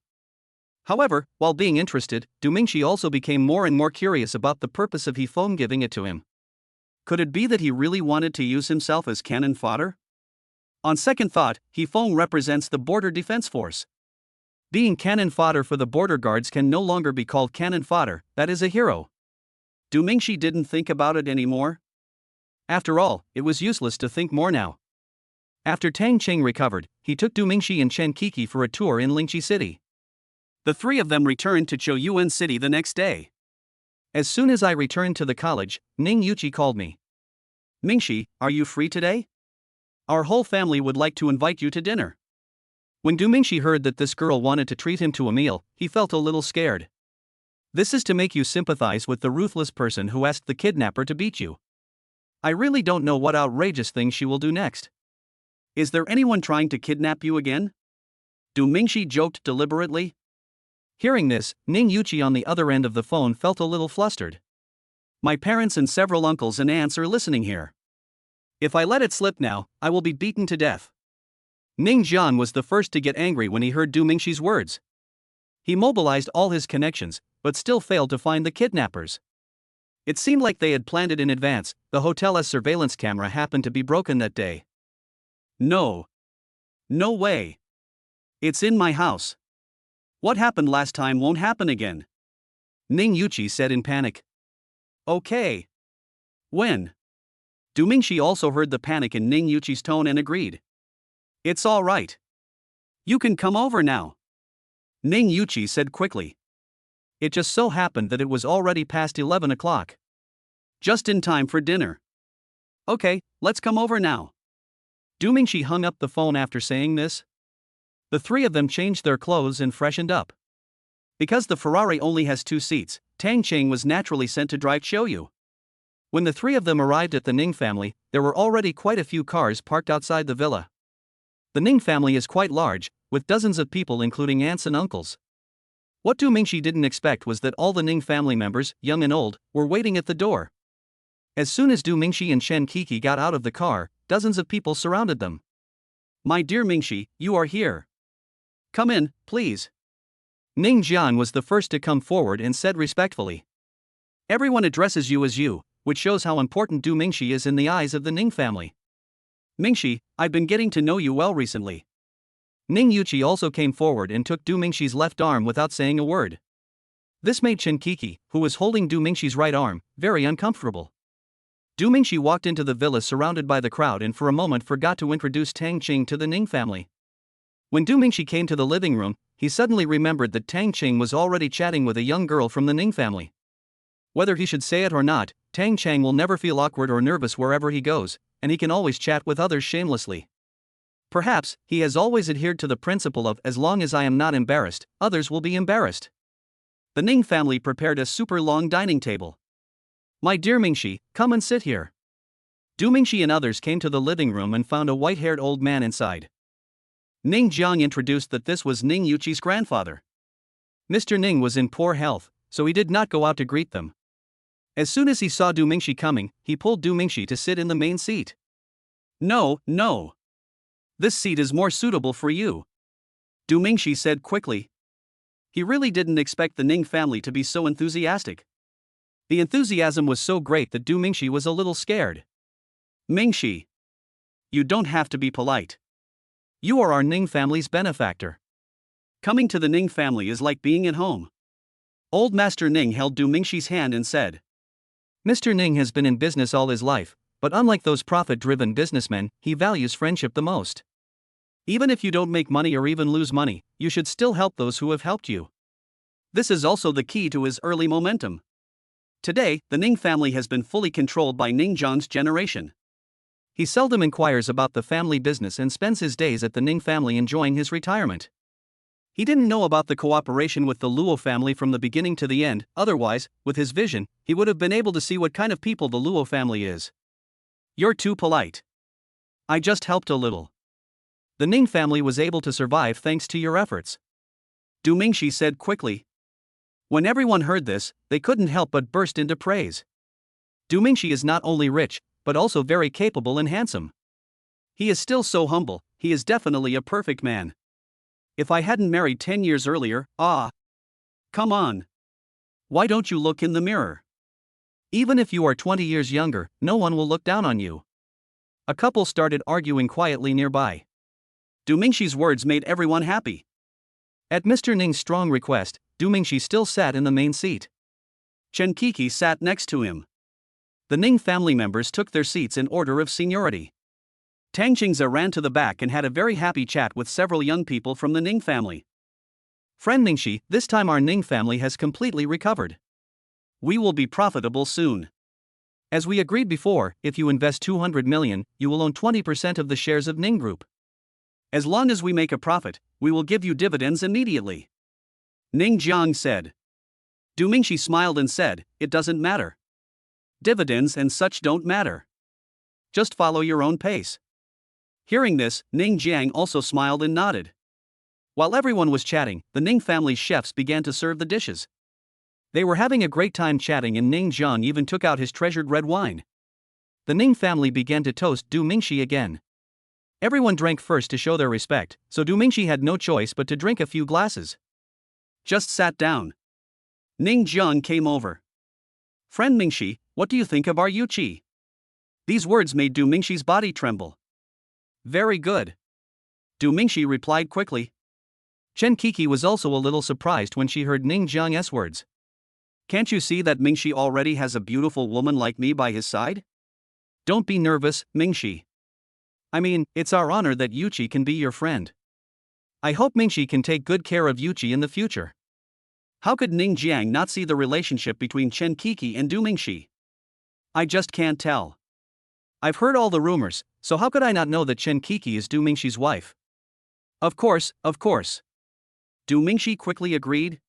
However, while being interested, Du Mingxi also became more and more curious about the purpose of He Feng giving it to him. Could it be that he really wanted to use himself as cannon fodder? On second thought, He Feng represents the border defense force. Being cannon fodder for the border guards can no longer be called cannon fodder, that is a hero. Du Mingxi didn't think about it anymore. After all, it was useless to think more now. After Tang Qing recovered, he took Du Mingxi and Chen Kiki for a tour in Lingqi City. The three of them returned to Choyuan City the next day. As soon as I returned to the college, Ning Yuqi called me. Mingxi, are you free today? Our whole family would like to invite you to dinner. When Du Mingxi heard that this girl wanted to treat him to a meal, he felt a little scared. This is to make you sympathize with the ruthless person who asked the kidnapper to beat you. I really don't know what outrageous thing she will do next. Is there anyone trying to kidnap you again? Du Mingxi joked deliberately. Hearing this, Ning Yuqi on the other end of the phone felt a little flustered. My parents and several uncles and aunts are listening here. If I let it slip now, I will be beaten to death. Ning Jian was the first to get angry when he heard Du Mingxi's words. He mobilized all his connections, but still failed to find the kidnappers. It seemed like they had planned it in advance. The hotel's surveillance camera happened to be broken that day. No. No way. It's in my house. What happened last time won't happen again. Ning Yuqi said in panic. Okay. When? Du Mingxi also heard the panic in Ning Yuqi's tone and agreed. It's all right. You can come over now. Ning Yuqi said quickly. It just so happened that it was already past 11 o'clock. Just in time for dinner. Okay, let's come over now. Du Mingxi hung up the phone after saying this. The three of them changed their clothes and freshened up. Because the Ferrari only has 2 seats, Tang Qing was naturally sent to drive Choyu. When the three of them arrived at the Ning family, there were already quite a few cars parked outside the villa. The Ning family is quite large, with dozens of people including aunts and uncles. What Du Mingxi didn't expect was that all the Ning family members, young and old, were waiting at the door. As soon as Du Mingxi and Chen Kiki got out of the car, dozens of people surrounded them. My dear Mingxi, you are here. Come in, please. Ning Jian was the first to come forward and said respectfully. Everyone addresses you as you, which shows how important Du Mingxi is in the eyes of the Ning family. Mingxi, I've been getting to know you well recently. Ning Yuqi also came forward and took Du Mingxi's left arm without saying a word. This made Chen Kiki, who was holding Du Mingxi's right arm, very uncomfortable. Du Mingxi walked into the villa surrounded by the crowd and for a moment forgot to introduce Tang Qing to the Ning family. When Du Mingxi came to the living room, he suddenly remembered that Tang Qing was already chatting with a young girl from the Ning family. Whether he should say it or not, Tang Qing will never feel awkward or nervous wherever he goes, and he can always chat with others shamelessly. Perhaps, he has always adhered to the principle of as long as I am not embarrassed, others will be embarrassed. The Ning family prepared a super long dining table. My dear Mingxi, come and sit here. Du Mingxi and others came to the living room and found a white-haired old man inside. Ning Jiang introduced that this was Ning Yuqi's grandfather. Mr. Ning was in poor health, so he did not go out to greet them. As soon as he saw Du Mingxi coming, he pulled Du Mingxi to sit in the main seat. No. This seat is more suitable for you. Du Mingxi said quickly. He really didn't expect the Ning family to be so enthusiastic. The enthusiasm was so great that Du Mingxi was a little scared. Mingxi. You don't have to be polite. You are our Ning family's benefactor. Coming to the Ning family is like being at home. Old Master Ning held Du Mingxi's hand and said. Mr. Ning has been in business all his life, but unlike those profit-driven businessmen, he values friendship the most. Even if you don't make money or even lose money, you should still help those who have helped you. This is also the key to his early momentum. Today, the Ning family has been fully controlled by Ning Zhang's generation. He seldom inquires about the family business and spends his days at the Ning family enjoying his retirement. He didn't know about the cooperation with the Luo family from the beginning to the end, otherwise, with his vision, he would have been able to see what kind of people the Luo family is. You're too polite. I just helped a little. The Ning family was able to survive thanks to your efforts. Du Mingxi said quickly. When everyone heard this, they couldn't help but burst into praise. Du Mingxi is not only rich, but also very capable and handsome. He is still so humble, he is definitely a perfect man. If I hadn't married 10 years earlier, come on. Why don't you look in the mirror? Even if you are 20 years younger, no one will look down on you. A couple started arguing quietly nearby. Du Mingxi's words made everyone happy. At Mr. Ning's strong request, Du Mingxi still sat in the main seat. Chen Kiki sat next to him. The Ning family members took their seats in order of seniority. Tang Qingze ran to the back and had a very happy chat with several young people from the Ning family. Friend Mingxi, this time our Ning family has completely recovered. We will be profitable soon. As we agreed before, if you invest 200 million, you will own 20% of the shares of Ning Group. As long as we make a profit, we will give you dividends immediately. Ning Jiang said. Du Mingxi smiled and said, it doesn't matter. Dividends and such don't matter. Just follow your own pace. Hearing this, Ning Jiang also smiled and nodded. While everyone was chatting, the Ning family's chefs began to serve the dishes. They were having a great time chatting and Ning Jiang even took out his treasured red wine. The Ning family began to toast Du Mingxi again. Everyone drank first to show their respect, so Du Mingxi had no choice but to drink a few glasses. Just sat down. Ning Jiang came over. Friend Mingxi, what do you think of our Yuqi? These words made Du Mingxi's body tremble. Very good. Du Mingxi replied quickly. Chen Kiki was also a little surprised when she heard Ning Jiang's words. Can't you see that Mingxi already has a beautiful woman like me by his side? Don't be nervous, Mingxi. I mean, it's our honor that Yuqi can be your friend. I hope Mingxi can take good care of Yuqi in the future. How could Ning Jiang not see the relationship between Chen Kiki and Du Mingxi? I just can't tell. I've heard all the rumors, so how could I not know that Chen Kiki is Du Mingxi's wife? Of course, of course. Du Mingxi quickly agreed.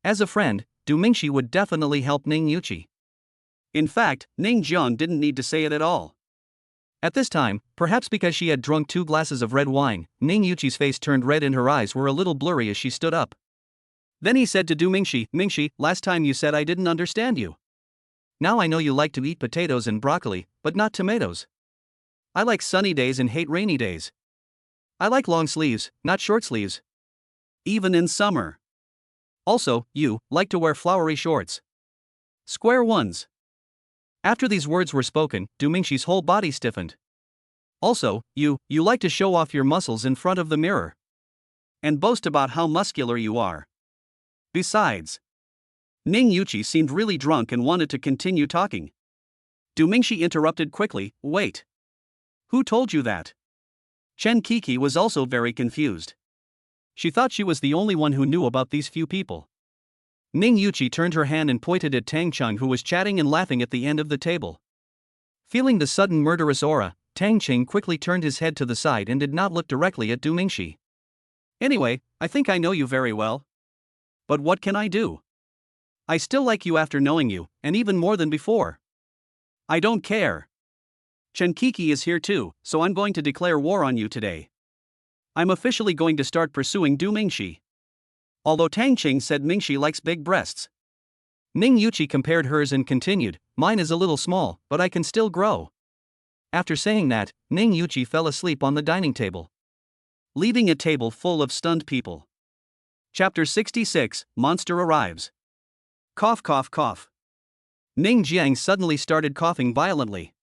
As a friend, Du Mingxi would definitely help Ning Yuqi. In fact, Ning Jiang didn't need to say it at all. At this time, perhaps because she had drunk 2 glasses of red wine, Ning Yuqi's face turned red and her eyes were a little blurry as she stood up. Then he said to Du Mingxi, Mingxi, last time you said I didn't understand you. Now I know you like to eat potatoes and broccoli, but not tomatoes. I like sunny days and hate rainy days. I like long sleeves, not short sleeves. Even in summer. Also, you like to wear flowery shorts. Square ones. After these words were spoken, Du Mingxi's whole body stiffened. Also, you like to show off your muscles in front of the mirror. And boast about how muscular you are. Besides, Ning Yuqi seemed really drunk and wanted to continue talking. Du Mingxi interrupted quickly, wait. Who told you that? Chen Kiki was also very confused. She thought she was the only one who knew about these few people. Ning Yuqi turned her hand and pointed at Tang Cheng, who was chatting and laughing at the end of the table. Feeling the sudden murderous aura, Tang Cheng quickly turned his head to the side and did not look directly at Du Mingxi. Anyway, I think I know you very well. But what can I do? I still like you after knowing you, and even more than before. I don't care. Chen Kiki is here too, so I'm going to declare war on you today. I'm officially going to start pursuing Du Mingxi. Although Tang Cheng said Mingxi likes big breasts. Ning Yuqi compared hers and continued, mine is a little small, but I can still grow. After saying that, Ning Yuqi fell asleep on the dining table, leaving a table full of stunned people. Chapter 66, Monster Arrives. Cough cough cough. Ning Jiang suddenly started coughing violently.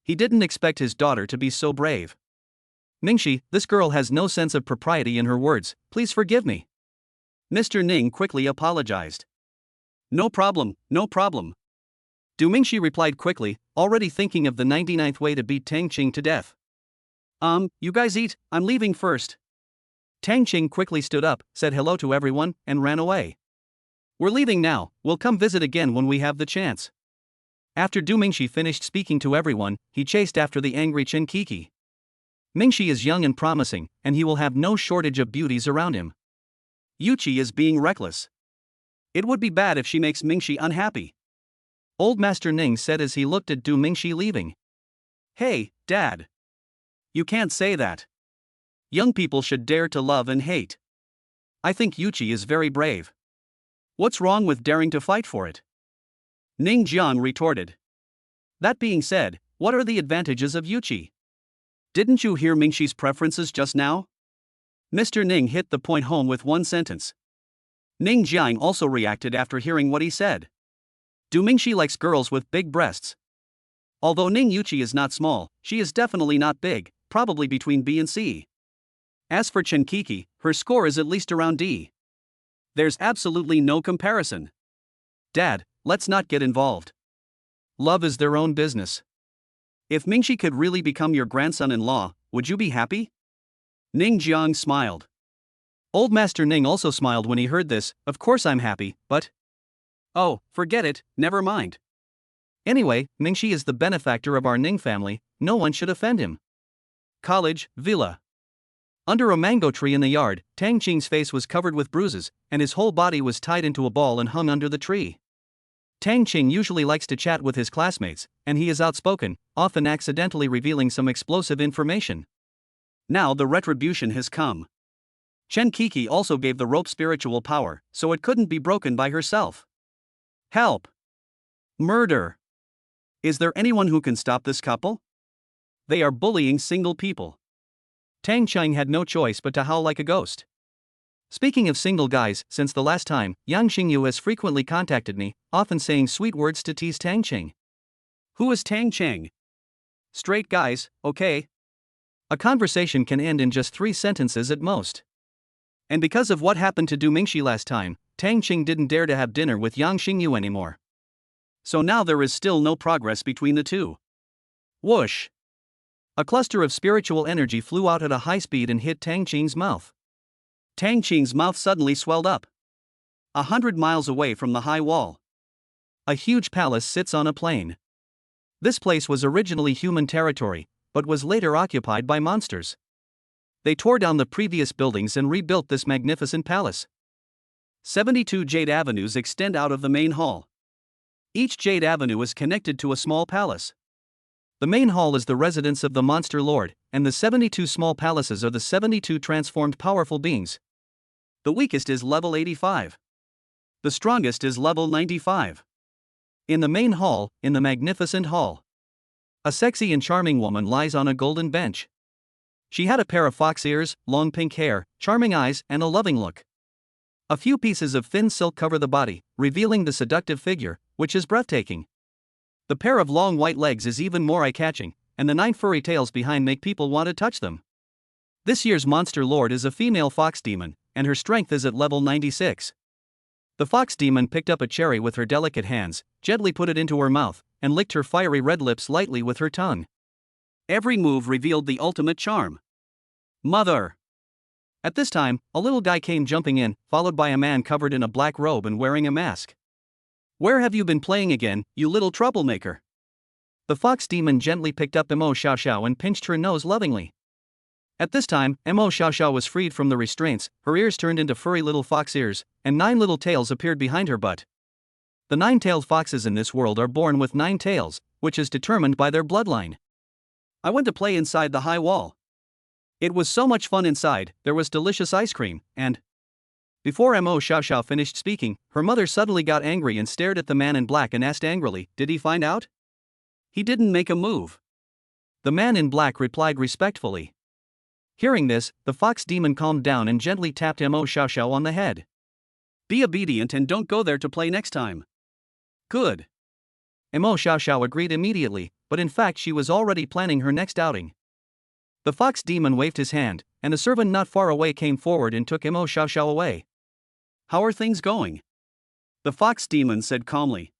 He didn't expect his daughter to be so brave. Mingxi, this girl has no sense of propriety in her words, please forgive me. Mr. Ning quickly apologized. No problem, no problem. Du Mingxi replied quickly, already thinking of the 99th way to beat Tang Cheng to death. You guys eat, I'm leaving first. Tang Qing quickly stood up, said hello to everyone, and ran away. We're leaving now, we'll come visit again when we have the chance. After Du Mingxi finished speaking to everyone, he chased after the angry Chen Kiki. Mingxi is young and promising, and he will have no shortage of beauties around him. Yuqi is being reckless. It would be bad if she makes Mingxi unhappy. Old Master Ning said as he looked at Du Mingxi leaving. Hey, Dad. You can't say that. Young people should dare to love and hate. I think Yuqi is very brave. What's wrong with daring to fight for it? Ning Jiang retorted. That being said, what are the advantages of Yuqi? Didn't you hear Mingxi's preferences just now? Mr. Ning hit the point home with one sentence. Ning Jiang also reacted after hearing what he said. Du Mingxi likes girls with big breasts. Although Ning Yuqi is not small, she is definitely not big, probably between B and C. As for Chen Kiki, her score is at least around D. There's absolutely no comparison. Dad, let's not get involved. Love is their own business. If Mingxi could really become your grandson-in-law, would you be happy? Ning Jiang smiled. Old Master Ning also smiled when he heard this. Of course I'm happy, but... Oh, forget it, never mind. Anyway, Mingxi is the benefactor of our Ning family, no one should offend him. College, Villa. Under a mango tree in the yard, Tang Qing's face was covered with bruises, and his whole body was tied into a ball and hung under the tree. Tang Qing usually likes to chat with his classmates, and he is outspoken, often accidentally revealing some explosive information. Now the retribution has come. Chen Kiki also gave the rope spiritual power, so it couldn't be broken by herself. Help! Murder! Is there anyone who can stop this couple? They are bullying single people. Tang Qing had no choice but to howl like a ghost. Speaking of single guys, since the last time, Yang Xingyu has frequently contacted me, often saying sweet words to tease Tang Qing. Who is Tang Qing? Straight guys, okay. A conversation can end in just 3 sentences at most. And because of what happened to Du Mingxi last time, Tang Qing didn't dare to have dinner with Yang Xingyu anymore. So now there is still no progress between the two. Whoosh! A cluster of spiritual energy flew out at a high speed and hit Tang Qing's mouth. Tang Qing's mouth suddenly swelled up. 100 miles away from the high wall, a huge palace sits on a plain. This place was originally human territory, but was later occupied by monsters. They tore down the previous buildings and rebuilt this magnificent palace. 72 jade avenues extend out of the main hall. Each jade avenue is connected to a small palace. The main hall is the residence of the monster lord, and the 72 small palaces are the 72 transformed powerful beings. The weakest is level 85. The strongest is level 95. In the main hall, in the magnificent hall, a sexy and charming woman lies on a golden bench. She had a pair of fox ears, long pink hair, charming eyes, and a loving look. A few pieces of thin silk cover the body, revealing the seductive figure, which is breathtaking. The pair of long white legs is even more eye-catching, and the 9 furry tails behind make people want to touch them. This year's monster lord is a female fox demon, and her strength is at level 96. The fox demon picked up a cherry with her delicate hands, gently put it into her mouth, and licked her fiery red lips lightly with her tongue. Every move revealed the ultimate charm. Mother! At this time, a little guy came jumping in, followed by a man covered in a black robe and wearing a mask. Where have you been playing again, you little troublemaker? The fox demon gently picked up Mo Xiao Xiao and pinched her nose lovingly. At this time, Mo Xiao Xiao was freed from the restraints, her ears turned into furry little fox ears, and 9 little tails appeared behind her butt. The 9-tailed foxes in this world are born with 9 tails, which is determined by their bloodline. I went to play inside the high wall. It was so much fun inside, there was delicious ice cream, and... Before Mo Xiao Xiao finished speaking, her mother suddenly got angry and stared at the man in black and asked angrily, "Did he find out?" He didn't make a move. The man in black replied respectfully. Hearing this, the fox demon calmed down and gently tapped Mo Xiao Xiao on the head. Be obedient and don't go there to play next time. Good. Mo Xiao Xiao agreed immediately, but in fact she was already planning her next outing. The fox demon waved his hand, and a servant not far away came forward and took Mo Xiao Xiao away. How are things going? The fox demon said calmly.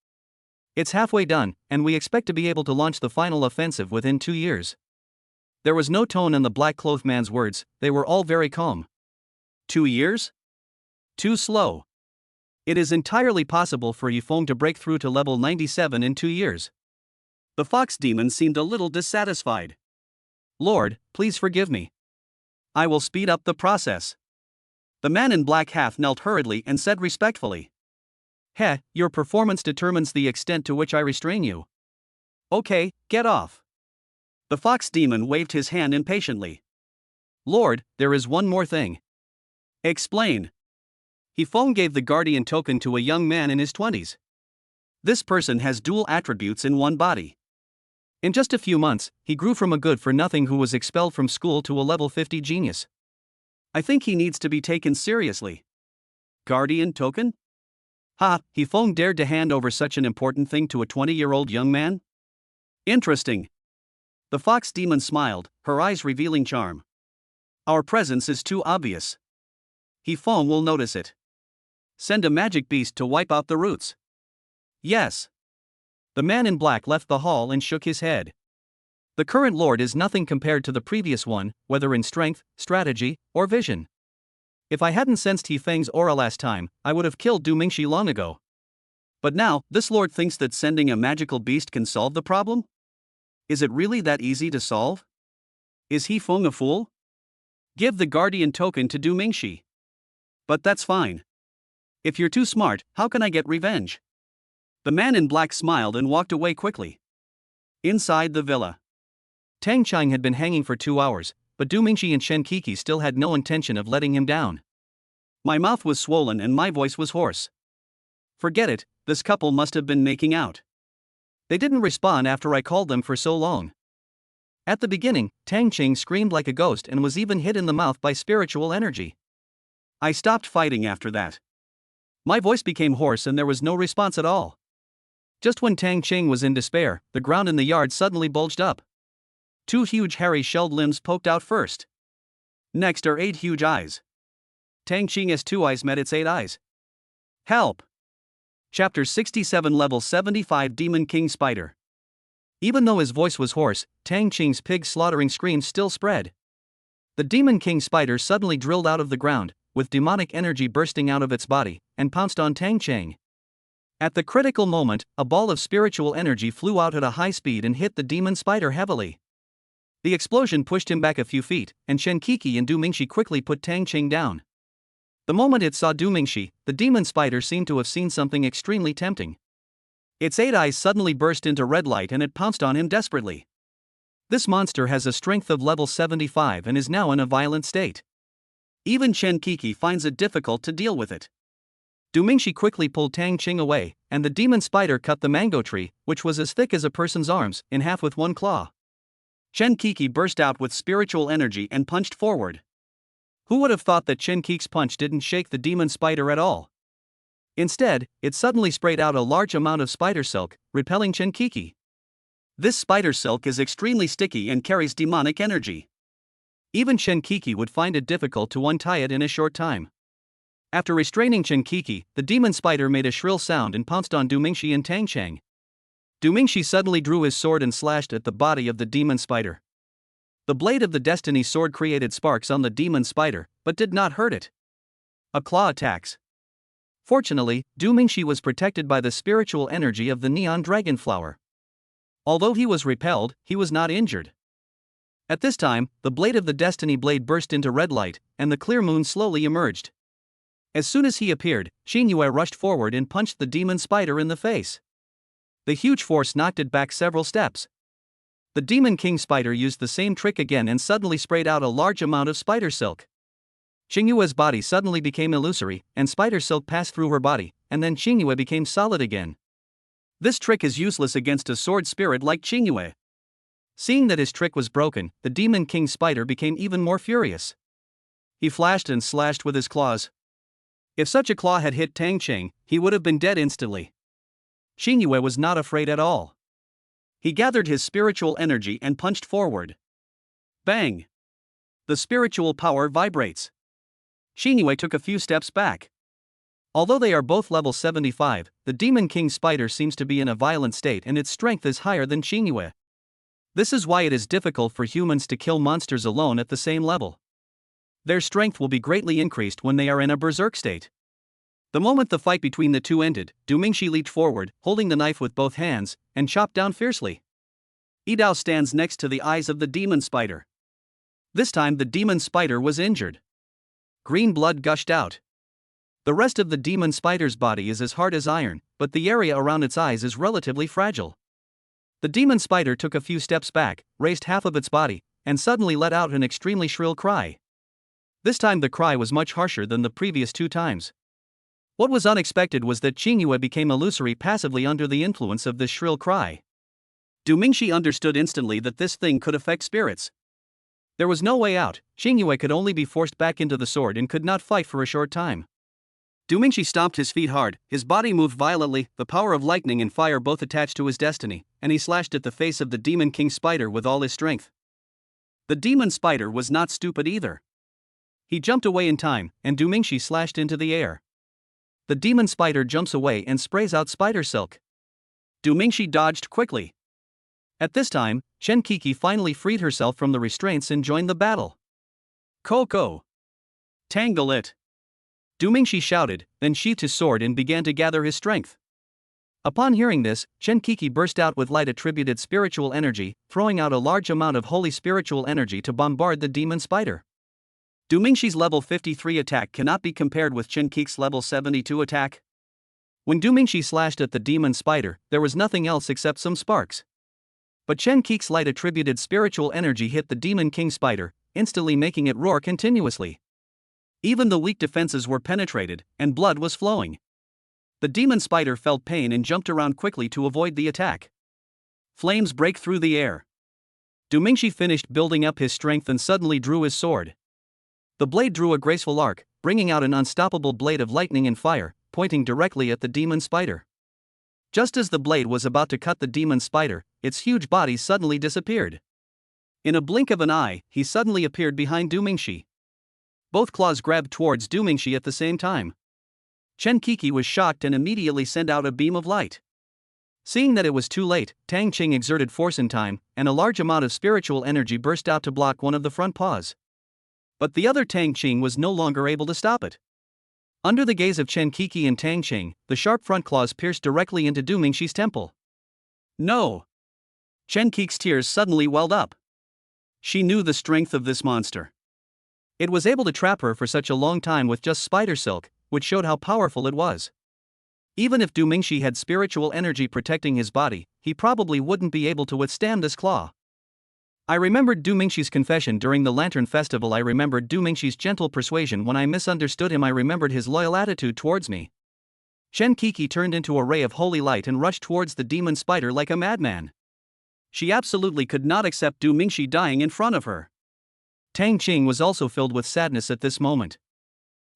It's halfway done, and we expect to be able to launch the final offensive within 2 years. There was no tone in the black-clothed man's words, they were all very calm. 2 years? Too slow. It is entirely possible for Yifeng to break through to level 97 in 2 years. The fox demon seemed a little dissatisfied. Lord, please forgive me. I will speed up the process. The man in black half knelt hurriedly and said respectfully. Your performance determines the extent to which I restrain you. Okay, get off. The fox demon waved his hand impatiently. Lord, there is one more thing. Explain. Yifeng gave the guardian token to a young man in his 20s. This person has dual attributes in one body. In just a few months, he grew from a good-for-nothing who was expelled from school to a level 50 genius. I think he needs to be taken seriously. Guardian token? Yifeng dared to hand over such an important thing to a 20-year-old young man? Interesting. The fox demon smiled, her eyes revealing charm. Our presence is too obvious. Yifeng will notice it. Send a magic beast to wipe out the roots. Yes. The man in black left the hall and shook his head. The current lord is nothing compared to the previous one, whether in strength, strategy, or vision. If I hadn't sensed Yifeng's aura last time, I would have killed Du Mingxi long ago. But now, this lord thinks that sending a magical beast can solve the problem? Is it really that easy to solve? Is Yifeng a fool? Give the guardian token to Du Mingxi. But that's fine. If you're too smart, how can I get revenge? The man in black smiled and walked away quickly. Inside the villa, Tang Chang had been hanging for 2 hours, but Du Mingxi and Shen Qixi still had no intention of letting him down. My mouth was swollen and my voice was hoarse. Forget it, this couple must have been making out. They didn't respond after I called them for so long. At the beginning, Tang Ching screamed like a ghost and was even hit in the mouth by spiritual energy. I stopped fighting after that. My voice became hoarse and there was no response at all. Just when Tang Ching was in despair, the ground in the yard suddenly bulged up. 2 huge hairy shelled limbs poked out first. Next are 8 huge eyes. Tang Ching's 2 eyes met its 8 eyes. Help! Chapter 67 Level 75 Demon King Spider. Even though his voice was hoarse, Tang Ching's pig-slaughtering screams still spread. The Demon King Spider suddenly drilled out of the ground, with demonic energy bursting out of its body, and pounced on Tang Ching. At the critical moment, a ball of spiritual energy flew out at a high speed and hit the demon spider heavily. The explosion pushed him back a few feet, and Shen Qixi and Du Mingxi quickly put Tang Ching down. The moment it saw Du Mingxi, the demon spider seemed to have seen something extremely tempting. Its 8 eyes suddenly burst into red light and it pounced on him desperately. This monster has a strength of level 75 and is now in a violent state. Even Shen Qixi finds it difficult to deal with it. Du Mingxi quickly pulled Tang Ching away, and the demon spider cut the mango tree, which was as thick as a person's arms, in half with 1 claw. Shen Qixi burst out with spiritual energy and punched forward. Who would have thought that Shen Qixi's punch didn't shake the demon spider at all? Instead, it suddenly sprayed out a large amount of spider silk, repelling Shen Qixi. This spider silk is extremely sticky and carries demonic energy. Even Shen Qixi would find it difficult to untie it in a short time. After restraining Shen Qixi, the demon spider made a shrill sound and pounced on Du Mingxi and Tang Chang. Du Mingxi suddenly drew his sword and slashed at the body of the demon spider. The blade of the destiny sword created sparks on the demon spider, but did not hurt it. A claw attacks. Fortunately, Du Mingxi was protected by the spiritual energy of the neon dragon flower. Although he was repelled, he was not injured. At this time, the blade of the destiny blade burst into red light, and the clear moon slowly emerged. As soon as he appeared, Xingyue rushed forward and punched the demon spider in the face. The huge force knocked it back several steps. The Demon King Spider used the same trick again and suddenly sprayed out a large amount of spider silk. Xingyue's body suddenly became illusory, and spider silk passed through her body, and then Xingyue became solid again. This trick is useless against a sword spirit like Xingyue. Seeing that his trick was broken, the Demon King Spider became even more furious. He flashed and slashed with his claws. If such a claw had hit Tang Ching, he would have been dead instantly. Xingyue was not afraid at all. He gathered his spiritual energy and punched forward. Bang! The spiritual power vibrates. Xingyue took a few steps back. Although they are both level 75, the Demon King Spider seems to be in a violent state and its strength is higher than Xingyue. This is why it is difficult for humans to kill monsters alone at the same level. Their strength will be greatly increased when they are in a berserk state. The moment the fight between the two ended, Du Mingxi leaped forward, holding the knife with both hands, and chopped down fiercely. Yidao stands next to the eyes of the demon spider. This time the demon spider was injured. Green blood gushed out. The rest of the demon spider's body is as hard as iron, but the area around its eyes is relatively fragile. The demon spider took a few steps back, raised half of its body, and suddenly let out an extremely shrill cry. This time the cry was much harsher than the previous 2 times. What was unexpected was that Qingyue became illusory passively under the influence of this shrill cry. Du Mingxi understood instantly that this thing could affect spirits. There was no way out. Qingyue could only be forced back into the sword and could not fight for a short time. Du Mingxi stomped his feet hard, his body moved violently, the power of lightning and fire both attached to his destiny, and he slashed at the face of the Demon King Spider with all his strength. The Demon Spider was not stupid either. He jumped away in time, and Du Mingxi slashed into the air. The Demon Spider jumps away and sprays out spider silk. Du Mingxi dodged quickly. At this time, Chen Kiki finally freed herself from the restraints and joined the battle. Koko! Tangle it! Du Mingxi shouted, then sheathed his sword and began to gather his strength. Upon hearing this, Chen Kiki burst out with light attributed spiritual energy, throwing out a large amount of holy spiritual energy to bombard the demon spider. Du Mingxi's level 53 attack cannot be compared with Chen Kiki's level 72 attack. When Du Mingxi slashed at the demon spider, there was nothing else except some sparks. But Chen Kiki's light attributed spiritual energy hit the Demon King Spider, instantly making it roar continuously. Even the weak defenses were penetrated, and blood was flowing. The Demon Spider felt pain and jumped around quickly to avoid the attack. Flames break through the air. Du Mingxi finished building up his strength and suddenly drew his sword. The blade drew a graceful arc, bringing out an unstoppable blade of lightning and fire, pointing directly at the Demon Spider. Just as the blade was about to cut the demon spider, its huge body suddenly disappeared. In a blink of an eye, he suddenly appeared behind Du Mingxi. Both claws grabbed towards Du Mingxi at the same time. Chen Kiki was shocked and immediately sent out a beam of light. Seeing that it was too late, Tang Qing exerted force in time, and a large amount of spiritual energy burst out to block one of the front paws. But the other Tang Qing was no longer able to stop it. Under the gaze of Chen Kiki and Tang Qing, the sharp front claws pierced directly into Du Mingxi's temple. No! Chen Kiki's tears suddenly welled up. She knew the strength of this monster. It was able to trap her for such a long time with just spider silk, which showed how powerful it was. Even if Du Mingxi had spiritual energy protecting his body, he probably wouldn't be able to withstand this claw. I remembered Du Mingxi's confession during the Lantern Festival. I remembered Du Mingxi's gentle persuasion when I misunderstood him. I remembered his loyal attitude towards me. Chen Kiki turned into a ray of holy light and rushed towards the demon spider like a madman. She absolutely could not accept Du Mingxi dying in front of her. Tang Qing was also filled with sadness at this moment.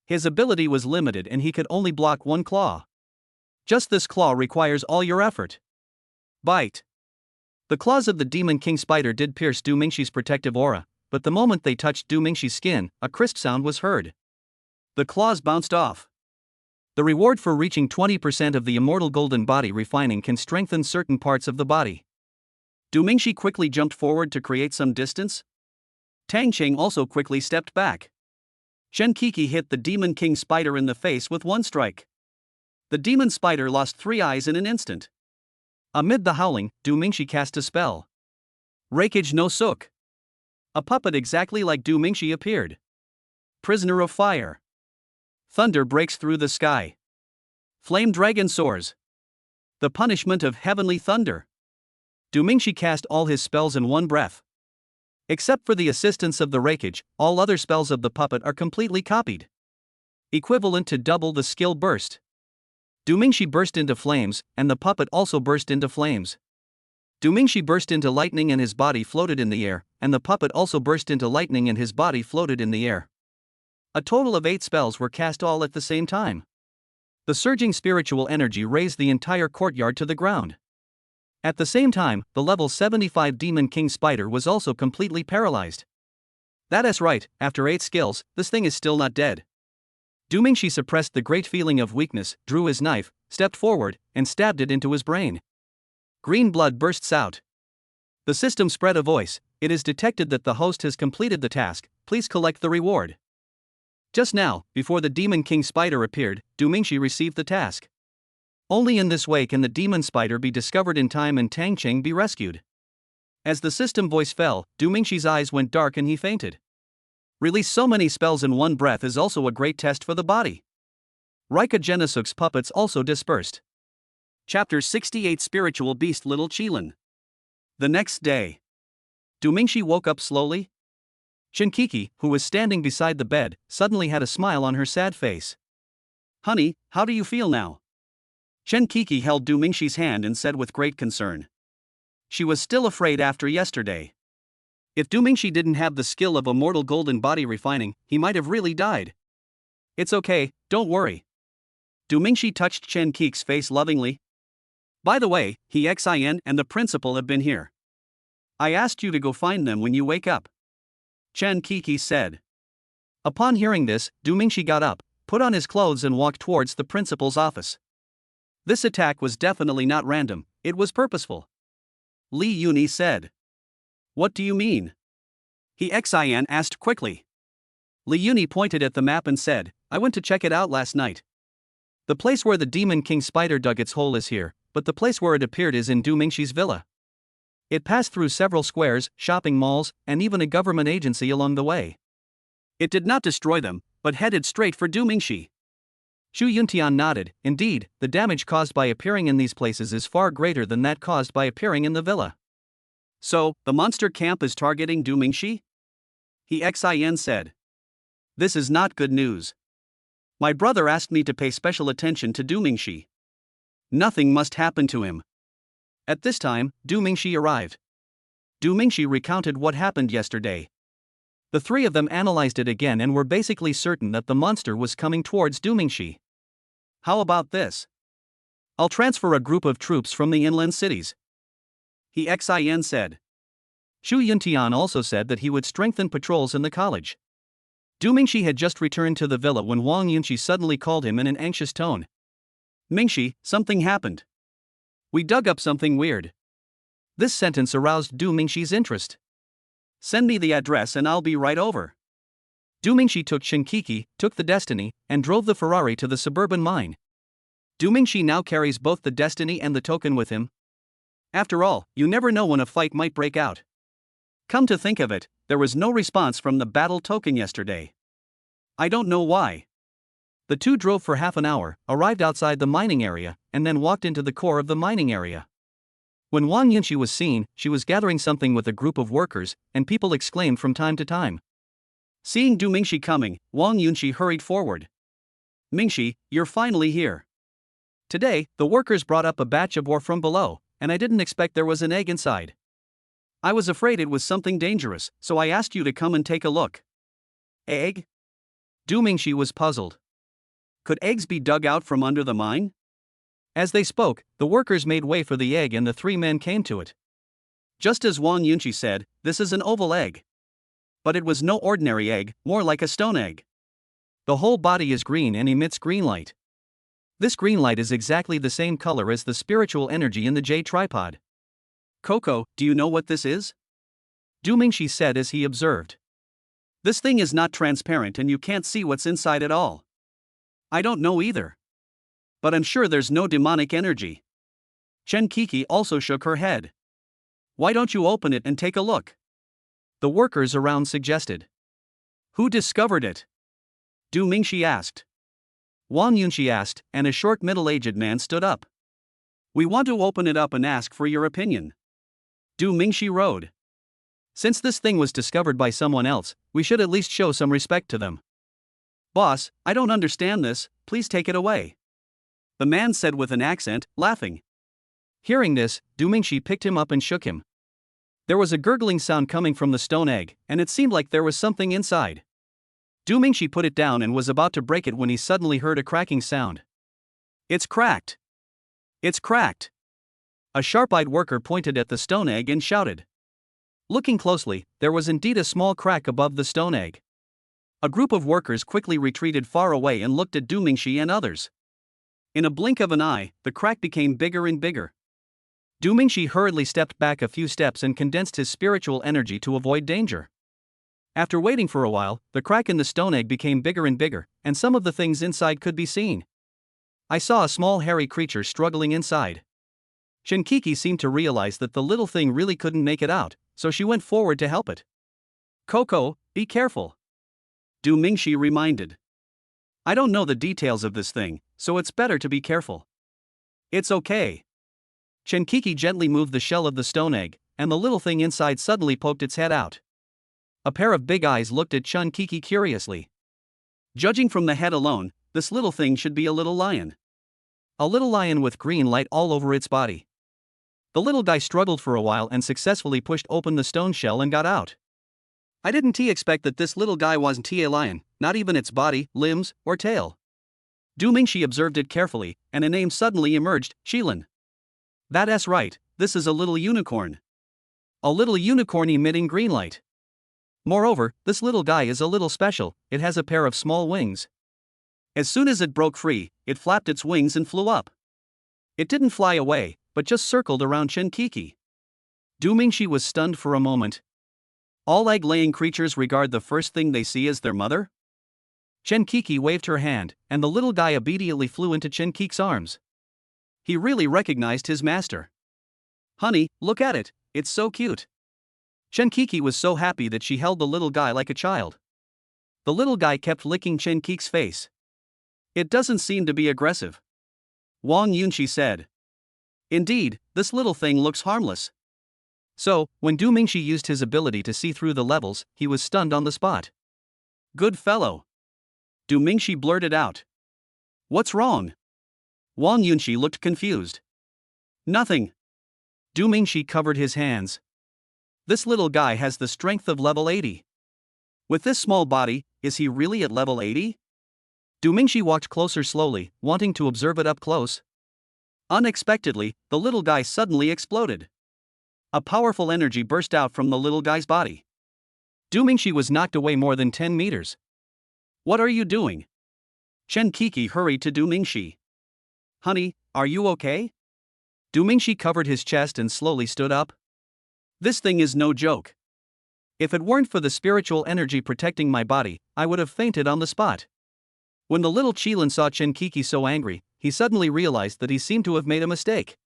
His ability was limited and he could only block one claw. Just this claw requires all your effort. Bite. The claws of the Demon King Spider did pierce Du Mingxi's protective aura, but the moment they touched Du Mingxi's skin, a crisp sound was heard. The claws bounced off. The reward for reaching 20% of the immortal golden body refining can strengthen certain parts of the body. Du Mingxi quickly jumped forward to create some distance. Tang Qing also quickly stepped back. Chen Kiki hit the Demon King Spider in the face with one strike. The demon spider lost 3 eyes in an instant. Amid the howling, Du Mingxi cast a spell. Reikage no Suk. A puppet exactly like Du Mingxi appeared. Prisoner of fire. Thunder breaks through the sky. Flame dragon soars. The punishment of heavenly thunder. Du Mingxi cast all his spells in one breath. Except for the assistance of the Reikage, all other spells of the puppet are completely copied. Equivalent to double the skill burst. Du Mingxi burst into flames, and the puppet also burst into flames. Du Mingxi burst into lightning and his body floated in the air, and the puppet also burst into lightning and his body floated in the air. A total of 8 spells were cast all at the same time. The surging spiritual energy raised the entire courtyard to the ground. At the same time, the level 75 Demon King Spider was also completely paralyzed. That's right, after 8 skills, this thing is still not dead. Du Mingxi suppressed the great feeling of weakness, drew his knife, stepped forward, and stabbed it into his brain. Green blood bursts out. The system spread a voice. It is detected that the host has completed the task, please collect the reward. Just now, before the Demon King Spider appeared, Du Mingxi received the task. Only in this way can the Demon Spider be discovered in time and Tang Cheng be rescued. As the system voice fell, Du Mingxi's eyes went dark and he fainted. Release so many spells in one breath is also a great test for the body. Rika Genesuk's puppets also dispersed. Chapter 68 Spiritual Beast Little Qilin. The next day, Du Mingxi woke up slowly. Shinkiki, who was standing beside the bed, suddenly had a smile on her sad face. Honey, how do you feel now? Shinkiki held Du Mingxi's hand and said with great concern. She was still afraid after yesterday. If Du Mingxi didn't have the skill of immortal golden body refining, he might have really died. It's okay, don't worry. Du Mingxi touched Chen Kiki's face lovingly. By the way, he Xin and the principal have been here. I asked you to go find them when you wake up. Chen Kiki said. Upon hearing this, Du Mingxi got up, put on his clothes and walked towards the principal's office. This attack was definitely not random, it was purposeful. Li Yuni said. What do you mean? He Xin asked quickly. Li Yuni pointed at the map and said, I went to check it out last night. The place where the Demon King Spider dug its hole is here, but the place where it appeared is in Du Mingxi's villa. It passed through several squares, shopping malls, and even a government agency along the way. It did not destroy them, but headed straight for Du Mingxi. Xu Yuntian nodded. Indeed, the damage caused by appearing in these places is far greater than that caused by appearing in the villa. So, the monster camp is targeting Du Mingxi? He Xin said. This is not good news. My brother asked me to pay special attention to Du Mingxi. Nothing must happen to him. At this time, Du Mingxi arrived. Du Mingxi recounted what happened yesterday. The three of them analyzed it again and were basically certain that the monster was coming towards Du Mingxi. How about this? I'll transfer a group of troops from the inland cities. He Xin said. Xu Yuntian also said that he would strengthen patrols in the college. Du Mingxi had just returned to the villa when Wang Yunqi suddenly called him in an anxious tone. Mingxi, something happened. We dug up something weird. This sentence aroused Du Mingxi's interest. Send me the address and I'll be right over. Du Mingxi took Shinkiki, took the Destiny, and drove the Ferrari to the suburban mine. Du Mingxi now carries both the Destiny and the token with him. After all, you never know when a fight might break out. Come to think of it, there was no response from the battle token yesterday. I don't know why. The two drove for half an hour, arrived outside the mining area, and then walked into the core of the mining area. When Wang Yunqi was seen, she was gathering something with a group of workers, and people exclaimed from time to time. Seeing Du Mingxi coming, Wang Yunqi hurried forward. Mingxi, you're finally here. Today, the workers brought up a batch of ore from below, and I didn't expect there was an egg inside. I was afraid it was something dangerous, so I asked you to come and take a look. Egg? Du Mingxi was puzzled. Could eggs be dug out from under the mine? As they spoke, the workers made way for the egg and the three men came to it. Just as Wang Yunqi said, this is an oval egg. But it was no ordinary egg, more like a stone egg. The whole body is green and emits green light. This green light is exactly the same color as the spiritual energy in the J tripod. Coco, do you know what this is? Du Mingxi said as he observed. This thing is not transparent and you can't see what's inside at all. I don't know either. But I'm sure there's no demonic energy. Chen Kiki also shook her head. Why don't you open it and take a look? The workers around suggested. Who discovered it? Du Mingxi asked. Wang Yunqi asked, and a short middle-aged man stood up. We want to open it up and ask for your opinion. Du Mingxi rode. Since this thing was discovered by someone else, we should at least show some respect to them. Boss, I don't understand this, please take it away. The man said with an accent, laughing. Hearing this, Du Mingxi picked him up and shook him. There was a gurgling sound coming from the stone egg, and it seemed like there was something inside. Du Mingxi put it down and was about to break it when he suddenly heard a cracking sound. It's cracked! It's cracked! A sharp-eyed worker pointed at the stone egg and shouted. Looking closely, there was indeed a small crack above the stone egg. A group of workers quickly retreated far away and looked at Du Mingxi and others. In a blink of an eye, the crack became bigger and bigger. Du Mingxi hurriedly stepped back a few steps and condensed his spiritual energy to avoid danger. After waiting for a while, the crack in the stone egg became bigger and bigger, and some of the things inside could be seen. I saw a small hairy creature struggling inside. Shinkiki seemed to realize that the little thing really couldn't make it out, so she went forward to help it. Coco, be careful, Du Mingxi reminded. I don't know the details of this thing, so it's better to be careful. It's okay. Shinkiki gently moved the shell of the stone egg, and the little thing inside suddenly poked its head out. A pair of big eyes looked at Shinkiki curiously. Judging from the head alone, this little thing should be a little lion. A little lion with green light all over its body. The little guy struggled for a while and successfully pushed open the stone shell and got out. I didn't expect that this little guy wasn't a lion, not even its body, limbs, or tail. Du Mingxi observed it carefully, and a name suddenly emerged, Shilin. That's right, this is a little unicorn. A little unicorn emitting green light. Moreover, this little guy is a little special, it has a pair of small wings. As soon as it broke free, it flapped its wings and flew up. It didn't fly away, but just circled around Shinkiki. Du Mingxi was stunned for a moment. All egg-laying creatures regard the first thing they see as their mother? Shinkiki waved her hand, and the little guy immediately flew into Shinkiki's arms. He really recognized his master. Honey, look at it, it's so cute. Shinkiki was so happy that she held the little guy like a child. The little guy kept licking Shinkiki's face. It doesn't seem to be aggressive. Wang Yunxi said. Indeed, this little thing looks harmless. So, when Du Mingxi used his ability to see through the levels, he was stunned on the spot. Good fellow. Du Mingxi blurted out. What's wrong? Wang Yunxi looked confused. Nothing. Du Mingxi covered his hands. This little guy has the strength of level 80. With this small body, is he really at level 80? Du Mingxi walked closer slowly, wanting to observe it up close. Unexpectedly, the little guy suddenly exploded. A powerful energy burst out from the little guy's body. Du Mingxi was knocked away more than 10 meters. What are you doing? Shinkiki hurried to Du Mingxi. Honey, are you okay? Du Mingxi covered his chest and slowly stood up. This thing is no joke. If it weren't for the spiritual energy protecting my body, I would have fainted on the spot. When the little Qilin saw Shinkiki so angry, he suddenly realized that he seemed to have made a mistake.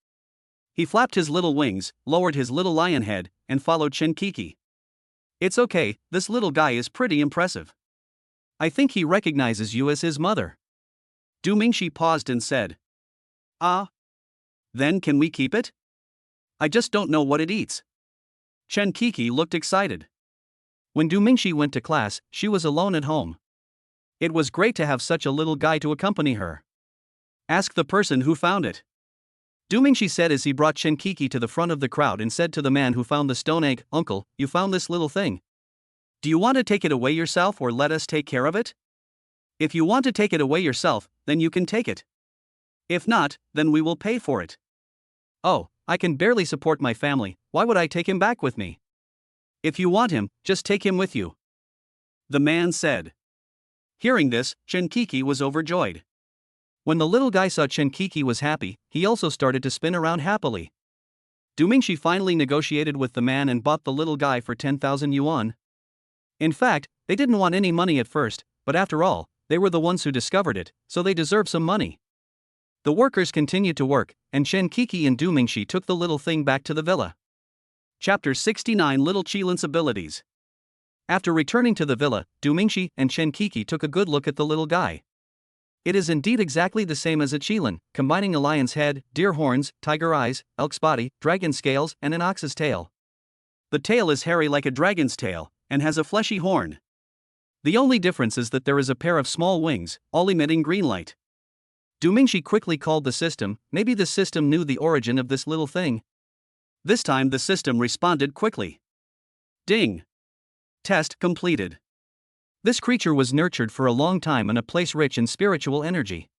He flapped his little wings, lowered his little lion head, and followed Shinkiki. It's okay, this little guy is pretty impressive. I think he recognizes you as his mother. Du Mingxi paused and said. Ah. Then can we keep it? I just don't know what it eats. Shinkiki looked excited. When Du Mingxi went to class, she was alone at home. It was great to have such a little guy to accompany her. Ask the person who found it. Du Mingxi said as he brought Shinkiki to the front of the crowd and said to the man who found the stone egg, Uncle, you found this little thing. Do you want to take it away yourself or let us take care of it? If you want to take it away yourself, then you can take it. If not, then we will pay for it. Oh, I can barely support my family, why would I take him back with me? If you want him, just take him with you. The man said. Hearing this, Shinkiki was overjoyed. When the little guy saw Shinkiki was happy, he also started to spin around happily. Du Mingxi finally negotiated with the man and bought the little guy for 10,000 yuan. In fact, they didn't want any money at first, but after all, they were the ones who discovered it, so they deserve some money. The workers continued to work, and Shinkiki and Du Mingxi took the little thing back to the villa. Chapter 69 Little Qilin's Abilities. After returning to the villa, Du Mingxi and Shinkiki took a good look at the little guy. It is indeed exactly the same as a Qilin, combining a lion's head, deer horns, tiger eyes, elk's body, dragon scales, and an ox's tail. The tail is hairy like a dragon's tail, and has a fleshy horn. The only difference is that there is a pair of small wings, all emitting green light. Du Mingxi quickly called the system, maybe the system knew the origin of this little thing. This time the system responded quickly. Ding! Test completed. This creature was nurtured for a long time in a place rich in spiritual energy.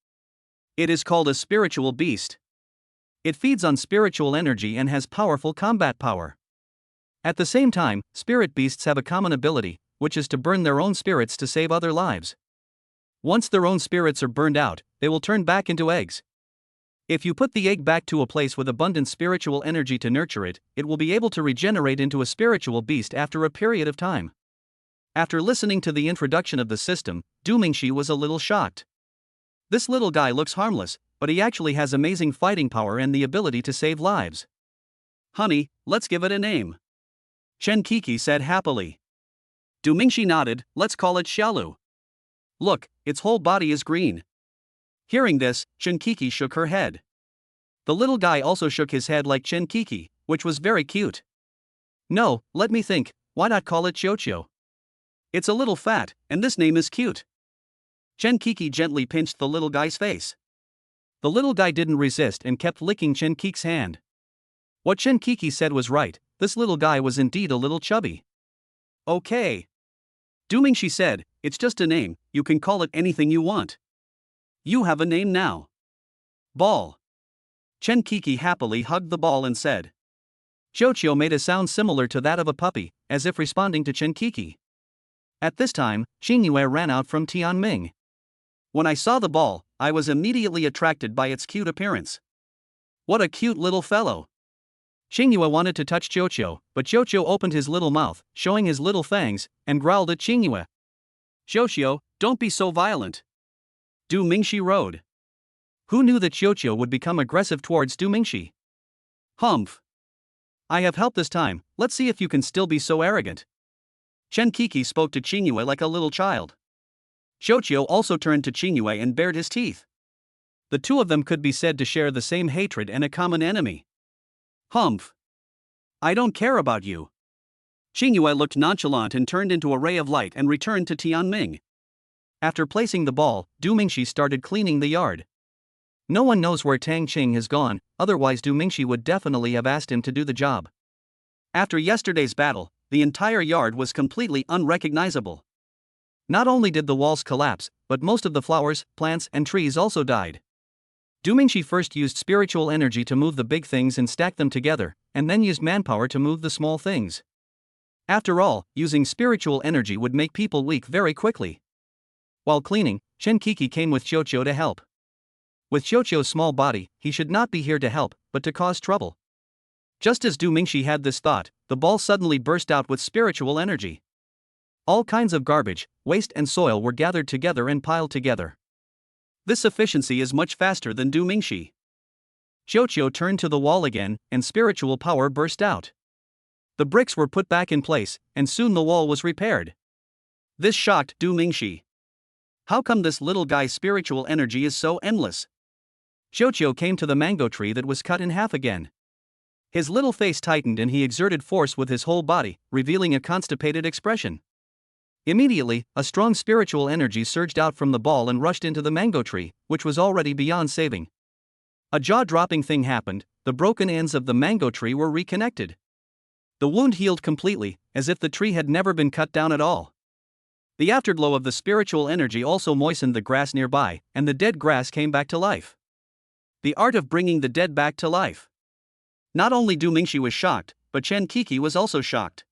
It is called a spiritual beast. It feeds on spiritual energy and has powerful combat power. At the same time, spirit beasts have a common ability, which is to burn their own spirits to save other lives. Once their own spirits are burned out, they will turn back into eggs. If you put the egg back to a place with abundant spiritual energy to nurture it, it will be able to regenerate into a spiritual beast after a period of time. After listening to the introduction of the system, Du Mingxi was a little shocked. This little guy looks harmless, but he actually has amazing fighting power and the ability to save lives. Honey, let's give it a name, Chen Kiki said happily. Du Mingxi nodded, let's call it Xiaolu. Look, its whole body is green. Hearing this, Chen Kiki shook her head. The little guy also shook his head like Chen Kiki, which was very cute. No, let me think, why not call it Xiaoqiu? It's a little fat, and this name is cute. Chen Kiki gently pinched the little guy's face. The little guy didn't resist and kept licking Chen Kiki's hand. What Chen Kiki said was right, this little guy was indeed a little chubby. Okay. Du Mingxi said, it's just a name, you can call it anything you want. You have a name now. Ball. Chen Kiki happily hugged the ball and said. Xiaoqiu made a sound similar to that of a puppy, as if responding to Chen Kiki. At this time, Xingyue ran out from Tianming. When I saw the ball, I was immediately attracted by its cute appearance. What a cute little fellow. Xingyue wanted to touch Xiaoqiu, but Xiaoqiu opened his little mouth, showing his little fangs, and growled at Xingyue. Xiaoqiu, don't be so violent. Du Mingxi rode. Who knew that Xiaoqiu would become aggressive towards Du Mingxi? Humph. I have help this time, let's see if you can still be so arrogant. Chen Kiki spoke to Xingyue like a little child. Xiaoqiu also turned to Xingyue and bared his teeth. The two of them could be said to share the same hatred and a common enemy. Humph. I don't care about you. Xingyue looked nonchalant and turned into a ray of light and returned to Tianming. After placing the ball, Du Mingxi started cleaning the yard. No one knows where Tang Qing has gone, otherwise Du Mingxi would definitely have asked him to do the job. After yesterday's battle, the entire yard was completely unrecognizable. Not only did the walls collapse, but most of the flowers, plants, and trees also died. Du Mingxi first used spiritual energy to move the big things and stack them together, and then used manpower to move the small things. After all, using spiritual energy would make people weak very quickly. While cleaning, Chen Kiki came with Xiaoqiu to help. With Xiaoqiu's small body, he should not be here to help, but to cause trouble. Just as Du Mingxi had this thought, the ball suddenly burst out with spiritual energy. All kinds of garbage, waste and soil were gathered together and piled together. This efficiency is much faster than Du Mingxi. Xiaoqiu turned to the wall again, and spiritual power burst out. The bricks were put back in place, and soon the wall was repaired. This shocked Du Mingxi. How come this little guy's spiritual energy is so endless? Xiaoqiu came to the mango tree that was cut in half again. His little face tightened and he exerted force with his whole body, revealing a constipated expression. Immediately, a strong spiritual energy surged out from the ball and rushed into the mango tree, which was already beyond saving. A jaw-dropping thing happened, the broken ends of the mango tree were reconnected. The wound healed completely, as if the tree had never been cut down at all. The afterglow of the spiritual energy also moistened the grass nearby, and the dead grass came back to life. The art of bringing the dead back to life. Not only Du Mingxi was shocked, but Chen Kiki was also shocked.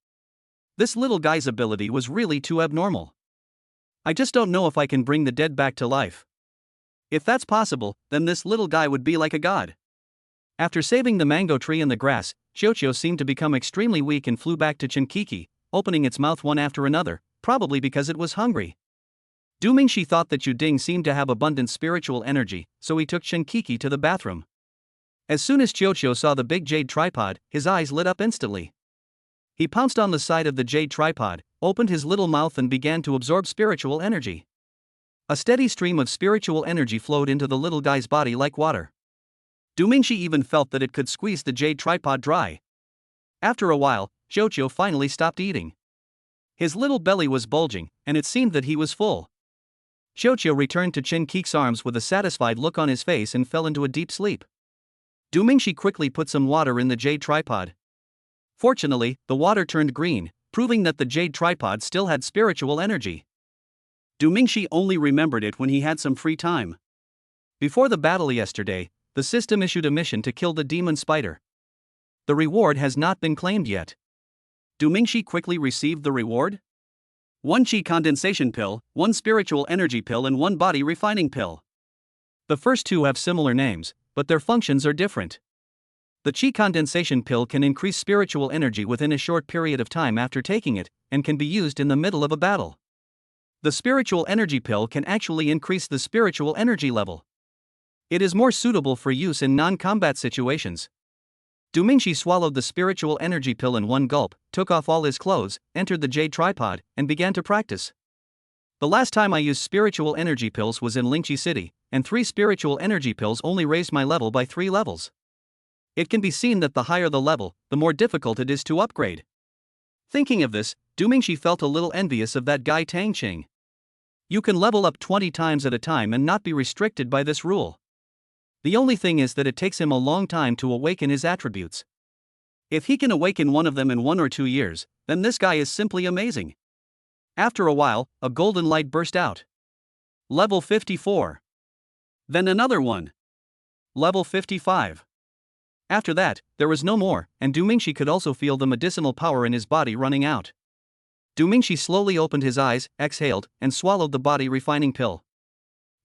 This little guy's ability was really too abnormal. I just don't know if I can bring the dead back to life. If that's possible, then this little guy would be like a god. After saving the mango tree and the grass, Xiaoqiu seemed to become extremely weak and flew back to Chen Kiki, opening its mouth one after another, probably because it was hungry. Du Mingxi thought that Yu Ding seemed to have abundant spiritual energy, so he took Chen Kiki to the bathroom. As soon as Xiaoqiu saw the big jade tripod, his eyes lit up instantly. He pounced on the side of the jade tripod, opened his little mouth and began to absorb spiritual energy. A steady stream of spiritual energy flowed into the little guy's body like water. Du Mingxi even felt that it could squeeze the jade tripod dry. After a while, Xiaoqiu finally stopped eating. His little belly was bulging, and it seemed that he was full. Xiaoqiu returned to Chen Kiki's arms with a satisfied look on his face and fell into a deep sleep. Du Mingxi quickly put some water in the jade tripod. Fortunately, the water turned green, proving that the jade tripod still had spiritual energy. Du Mingxi only remembered it when he had some free time. Before the battle yesterday, the system issued a mission to kill the demon spider. The reward has not been claimed yet. Du Mingxi quickly received the reward? 1 Qi condensation pill, 1 spiritual energy pill and 1 body refining pill. The first two have similar names, but their functions are different. The Qi condensation pill can increase spiritual energy within a short period of time after taking it, and can be used in the middle of a battle. The spiritual energy pill can actually increase the spiritual energy level. It is more suitable for use in non-combat situations. Du Mingxi swallowed the spiritual energy pill in one gulp, took off all his clothes, entered the jade tripod, and began to practice. The last time I used spiritual energy pills was in Lingqi City, and 3 spiritual energy pills only raised my level by 3 levels. It can be seen that the higher the level, the more difficult it is to upgrade. Thinking of this, Du Mingxi felt a little envious of that guy Tang Qing. You can level up 20 times at a time and not be restricted by this rule. The only thing is that it takes him a long time to awaken his attributes. If he can awaken one of them in 1 or 2 years, then this guy is simply amazing. After a while, a golden light burst out. Level 54. Then another one. Level 55. After that, there was no more, and Du Mingxi could also feel the medicinal power in his body running out. Du Mingxi slowly opened his eyes, exhaled, and swallowed the body refining pill.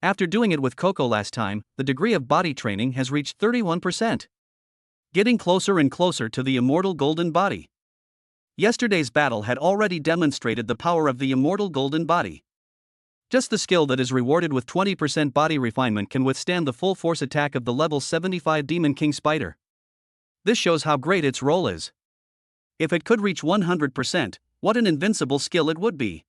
After doing it with Coco last time, the degree of body training has reached 31%. Getting closer and closer to the immortal golden body. Yesterday's battle had already demonstrated the power of the immortal golden body. Just the skill that is rewarded with 20% body refinement can withstand the full force attack of the level 75 Demon King Spider. This shows how great its role is. If it could reach 100%, what an invincible skill it would be.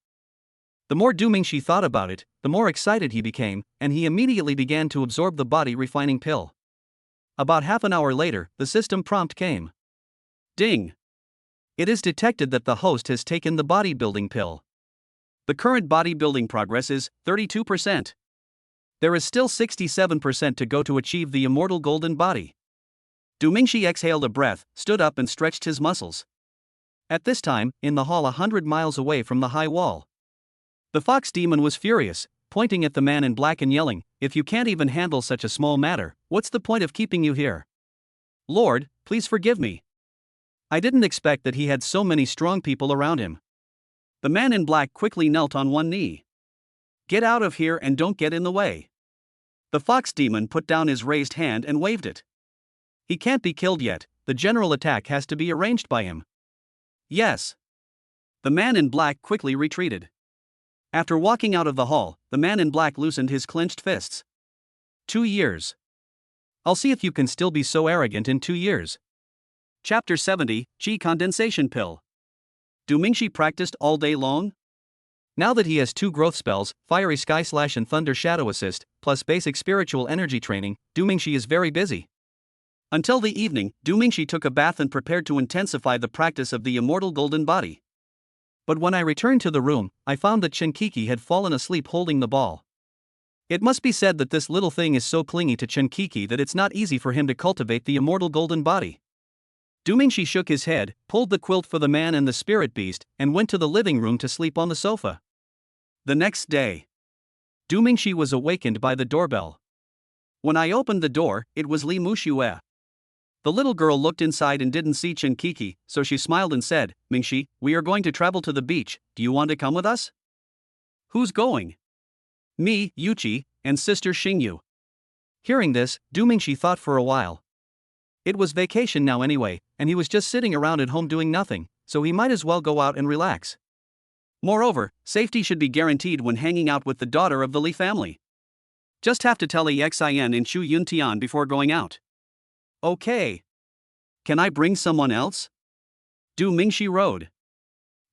The more Du Mingxi thought about it, the more excited he became, and he immediately began to absorb the body refining pill. About half an hour later, the system prompt came. Ding! It is detected that the host has taken the bodybuilding pill. The current bodybuilding progress is 32%. There is still 67% to go to achieve the immortal golden body. Du Mingxi exhaled a breath, stood up and stretched his muscles. At this time, in the hall 100 miles away from the high wall, the fox demon was furious, pointing at the man in black and yelling, "If you can't even handle such a small matter, what's the point of keeping you here? Lord, please forgive me. I didn't expect that he had so many strong people around him." The man in black quickly knelt on one knee. "Get out of here and don't get in the way." The fox demon put down his raised hand and waved it. He can't be killed yet, the general attack has to be arranged by him. Yes. The man in black quickly retreated. After walking out of the hall, the man in black loosened his clenched fists. 2 years. I'll see if you can still be so arrogant in 2 years. Chapter 70, Qi Condensation Pill. Du Mingxi practiced all day long? Now that he has 2 growth spells, Fiery Sky Slash and Thunder Shadow Assist, plus basic spiritual energy training, Du Mingxi is very busy. Until the evening, Du Mingxi took a bath and prepared to intensify the practice of the immortal golden body. But when I returned to the room, I found that Chenkiki had fallen asleep holding the ball. It must be said that this little thing is so clingy to Chenkiki that it's not easy for him to cultivate the immortal golden body. Du Mingxi shook his head, pulled the quilt for the man and the spirit beast, and went to the living room to sleep on the sofa. The next day, Du Mingxi was awakened by the doorbell. When I opened the door, it was Li Muxue. The little girl looked inside and didn't see Chenkiki, so she smiled and said, "Mingxi, we are going to travel to the beach, do you want to come with us?" "Who's going?" "Me, Yuqi, and sister Xingyu." Hearing this, Du Mingxi thought for a while. It was vacation now anyway, and he was just sitting around at home doing nothing, so he might as well go out and relax. Moreover, safety should be guaranteed when hanging out with the daughter of the Li family. Just have to tell Exin and Chu Yuntian before going out. Okay. Can I bring someone else? Du Mingxi rode.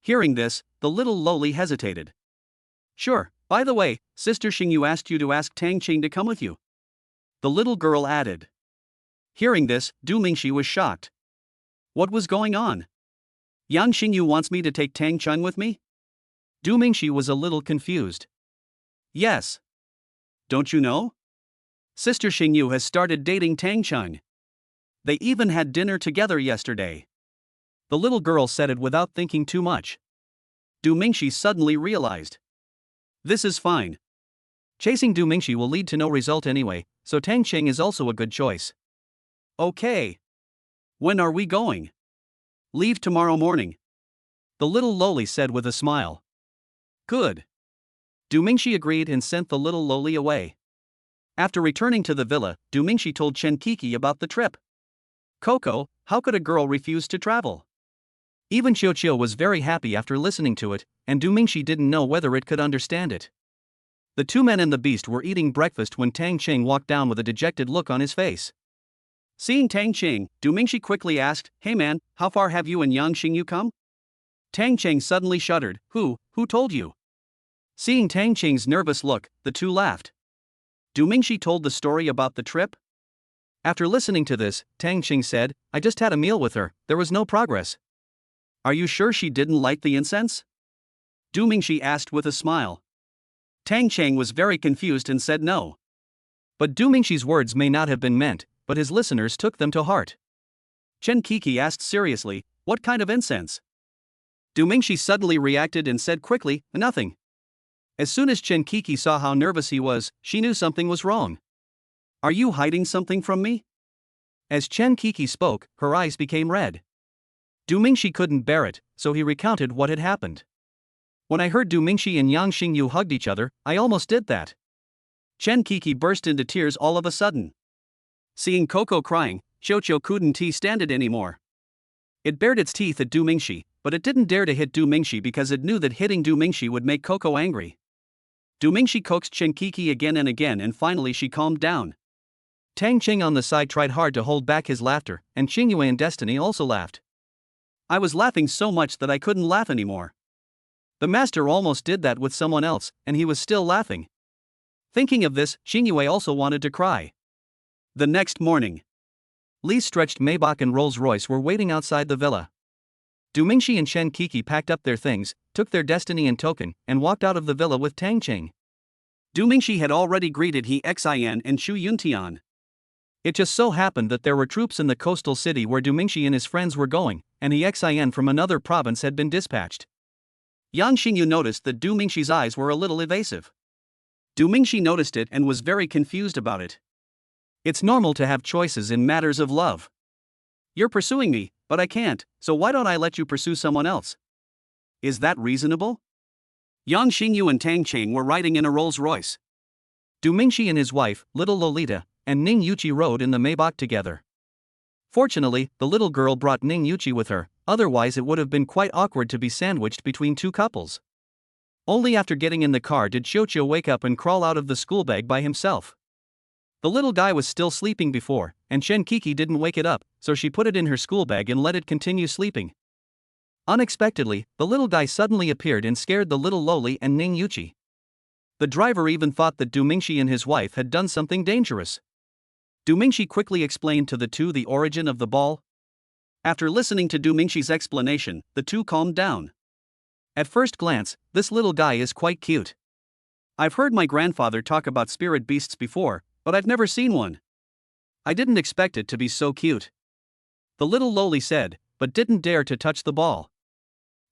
Hearing this, the little lowly hesitated. "Sure, by the way, Sister Xingyu asked you to ask Tang Qing to come with you," the little girl added. Hearing this, Du Mingxi was shocked. What was going on? Yang Xingyu wants me to take Tang Qing with me? Du Mingxi was a little confused. Yes. Don't you know? Sister Xingyu has started dating Tang Qing. They even had dinner together yesterday. The little girl said it without thinking too much. Du Mingxi suddenly realized. This is fine. Chasing Du Mingxi will lead to no result anyway, so Tang Qing is also a good choice. Okay. When are we going? Leave tomorrow morning, the little lowly said with a smile. Good. Du Mingxi agreed and sent the little lowly away. After returning to the villa, Du Mingxi told Chen Kiki about the trip. Coco, how could a girl refuse to travel? Even Xiao was very happy after listening to it, and Du Mingxi didn't know whether it could understand it. The two men and the beast were eating breakfast when Tang Cheng walked down with a dejected look on his face. Seeing Tang Cheng, Du Mingxi quickly asked, "Hey man, how far have you and Yang Xingyu come?" Tang Cheng suddenly shuddered. Who told you?" Seeing Tang Cheng's nervous look, the two laughed. Du Mingxi told the story about the trip. After listening to this, Tang Cheng said, "I just had a meal with her, there was no progress." "Are you sure she didn't light the incense?" Du Mingxi asked with a smile. Tang Cheng was very confused and said no. But Du Mingxi's words may not have been meant, but his listeners took them to heart. Chen Kiki asked seriously, "What kind of incense?" Du Mingxi suddenly reacted and said quickly, "Nothing." As soon as Chen Kiki saw how nervous he was, she knew something was wrong. "Are you hiding something from me?" As Chen Kiki spoke, her eyes became red. Du Mingxi couldn't bear it, so he recounted what had happened. "When I heard Du Mingxi and Yang Xingyu hugged each other, I almost did that." Chen Kiki burst into tears all of a sudden. Seeing Coco crying, Xiao couldn't stand it anymore. It bared its teeth at Du Mingxi, but it didn't dare to hit Du Mingxi because it knew that hitting Du Mingxi would make Coco angry. Du Mingxi coaxed Chen Kiki again and finally she calmed down. Tang Cheng on the side tried hard to hold back his laughter, and Qingyue and Destiny also laughed. "I was laughing so much that I couldn't laugh anymore." The master almost did that with someone else, and he was still laughing. Thinking of this, Qingyue also wanted to cry. The next morning, Li's stretched Maybach and Rolls-Royce were waiting outside the villa. Du Mingxi and Chen Kiki packed up their things, took their destiny and token, and walked out of the villa with Tang Cheng. Du Mingxi had already greeted He Xian and Xu Yuntian. It just so happened that there were troops in the coastal city where Du Mingxi and his friends were going, and He Xian from another province had been dispatched. Yang Xingyu noticed that Du Mingxi's eyes were a little evasive. Du Mingxi noticed it and was very confused about it. It's normal to have choices in matters of love. "You're pursuing me, but I can't, so why don't I let you pursue someone else? Is that reasonable?" Yang Xingyu and Tang Cheng were riding in a Rolls-Royce. Du Mingxi and his wife, little Lolita, and Ning Yuqi rode in the Maybach together. Fortunately, the little girl brought Ning Yuqi with her, otherwise it would have been quite awkward to be sandwiched between two couples. Only after getting in the car did Xiao wake up and crawl out of the school bag by himself. The little guy was still sleeping before, and Chen Kiki didn't wake it up, so she put it in her school bag and let it continue sleeping. Unexpectedly, the little guy suddenly appeared and scared the little Loli and Ning Yuqi. The driver even thought that Du Mingxi and his wife had done something dangerous. Du Mingxi quickly explained to the two the origin of the ball. After listening to Du Mingxi's explanation, the two calmed down. At first glance, this little guy is quite cute. I've heard my grandfather talk about spirit beasts before, but I've never seen one. I didn't expect it to be so cute. The little Loli said, but didn't dare to touch the ball.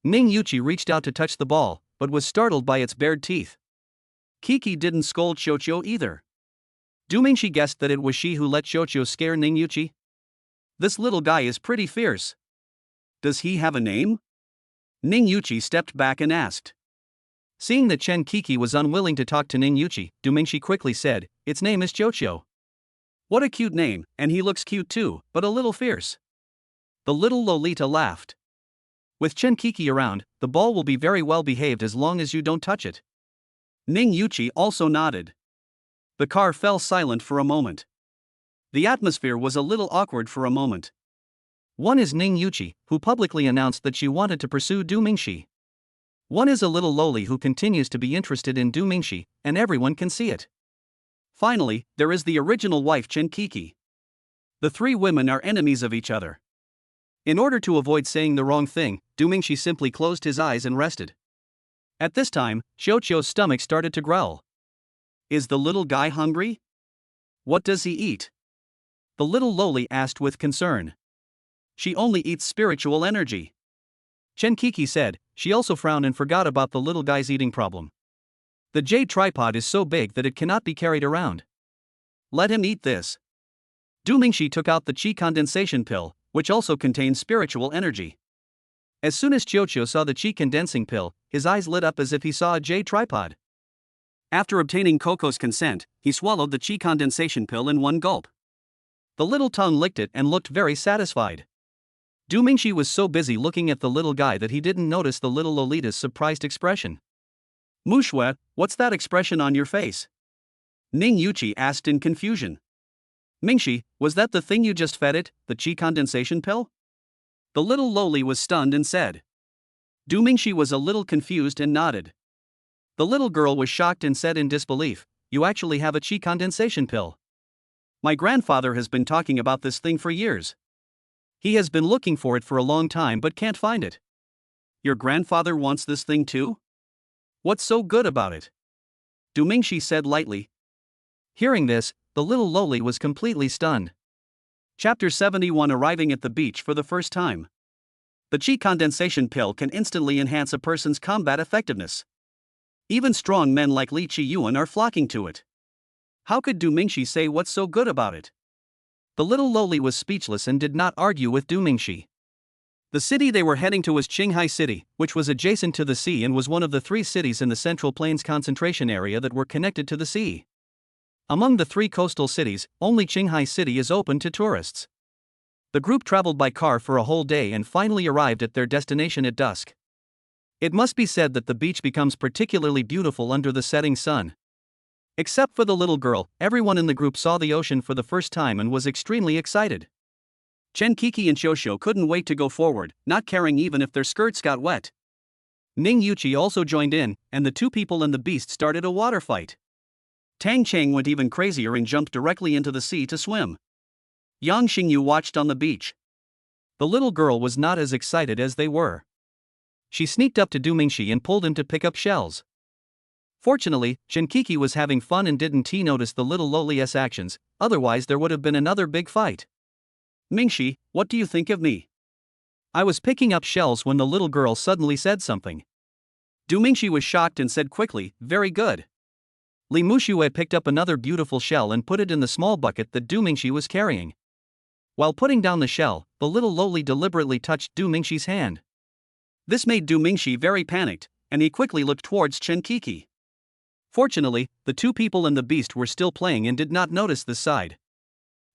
Ning Yuqi reached out to touch the ball, but was startled by its bared teeth. Kiki didn't scold Xiao either. Du Mingxi guessed that it was she who let Xiao scare Ning Yuqi. This little guy is pretty fierce. Does he have a name? Ning Yuqi stepped back and asked. Seeing that Chen Kiki was unwilling to talk to Ning Yuqi, Du Mingxi quickly said, "Its name is Xiao." "What a cute name, and he looks cute too, but a little fierce." The little Lolita laughed. "With Chen Kiki around, the ball will be very well behaved as long as you don't touch it." Ning Yuqi also nodded. The car fell silent for a moment. The atmosphere was a little awkward for a moment. One is Ning Yuqi, who publicly announced that she wanted to pursue Du Mingxi. One is a little Loli who continues to be interested in Du Mingxi, and everyone can see it. Finally, there is the original wife Chen Kiki. The three women are enemies of each other. In order to avoid saying the wrong thing, Du Mingxi simply closed his eyes and rested. At this time, Xiao's stomach started to growl. Is the little guy hungry? What does he eat? The little Loli asked with concern. She only eats spiritual energy. Chen Kiki said. She also frowned and forgot about the little guy's eating problem. The jade tripod is so big that it cannot be carried around. Let him eat this. Du Mingxi took out the qi condensation pill, which also contains spiritual energy. As soon as Xiao saw the qi condensing pill, his eyes lit up as if he saw a jade tripod. After obtaining Coco's consent, he swallowed the chi condensation pill in one gulp. The little tongue licked it and looked very satisfied. Du Mingxi was so busy looking at the little guy that he didn't notice the little Lolita's surprised expression. Mushue, what's that expression on your face? Ning Yuqi asked in confusion. Mingxi, was that the thing you just fed it, the chi condensation pill? The little loli was stunned and said. Du Mingxi was a little confused and nodded. The little girl was shocked and said in disbelief, you actually have a chi condensation pill. My grandfather has been talking about this thing for years. He has been looking for it for a long time but can't find it. Your grandfather wants this thing too? What's so good about it? Du Mingxi said lightly. Hearing this, the little loli was completely stunned. Chapter 71. Arriving at the beach for the first time. The chi condensation pill can instantly enhance a person's combat effectiveness. Even strong men like Li Qiyuan are flocking to it. How could Du Mingxi say what's so good about it? The little loli was speechless and did not argue with Du Mingxi. The city they were heading to was Qinghai City, which was adjacent to the sea and was one of the 3 cities in the Central Plains concentration area that were connected to the sea. Among the 3 coastal cities, only Qinghai City is open to tourists. The group traveled by car for a whole day and finally arrived at their destination at dusk. It must be said that the beach becomes particularly beautiful under the setting sun. Except for the little girl, everyone in the group saw the ocean for the first time and was extremely excited. Chen Kiki and Xiaoxiu couldn't wait to go forward, not caring even if their skirts got wet. Ning Yuqi also joined in, and the 2 people and the beast started a water fight. Tang Cheng went even crazier and jumped directly into the sea to swim. Yang Xingyu watched on the beach. The little girl was not as excited as they were. She sneaked up to Du Mingxi and pulled him to pick up shells. Fortunately, Chen Kiki was having fun and didn't notice the little loli's actions, otherwise there would have been another big fight. Mingxi, what do you think of me? I was picking up shells when the little girl suddenly said something. Du Mingxi was shocked and said quickly, very good. Li Muxue picked up another beautiful shell and put it in the small bucket that Du Mingxi was carrying. While putting down the shell, the little loli deliberately touched Du Mingxi's hand. This made Du Mingxi very panicked, and he quickly looked towards Chen Kiki. Fortunately, the 2 people and the beast were still playing and did not notice this side.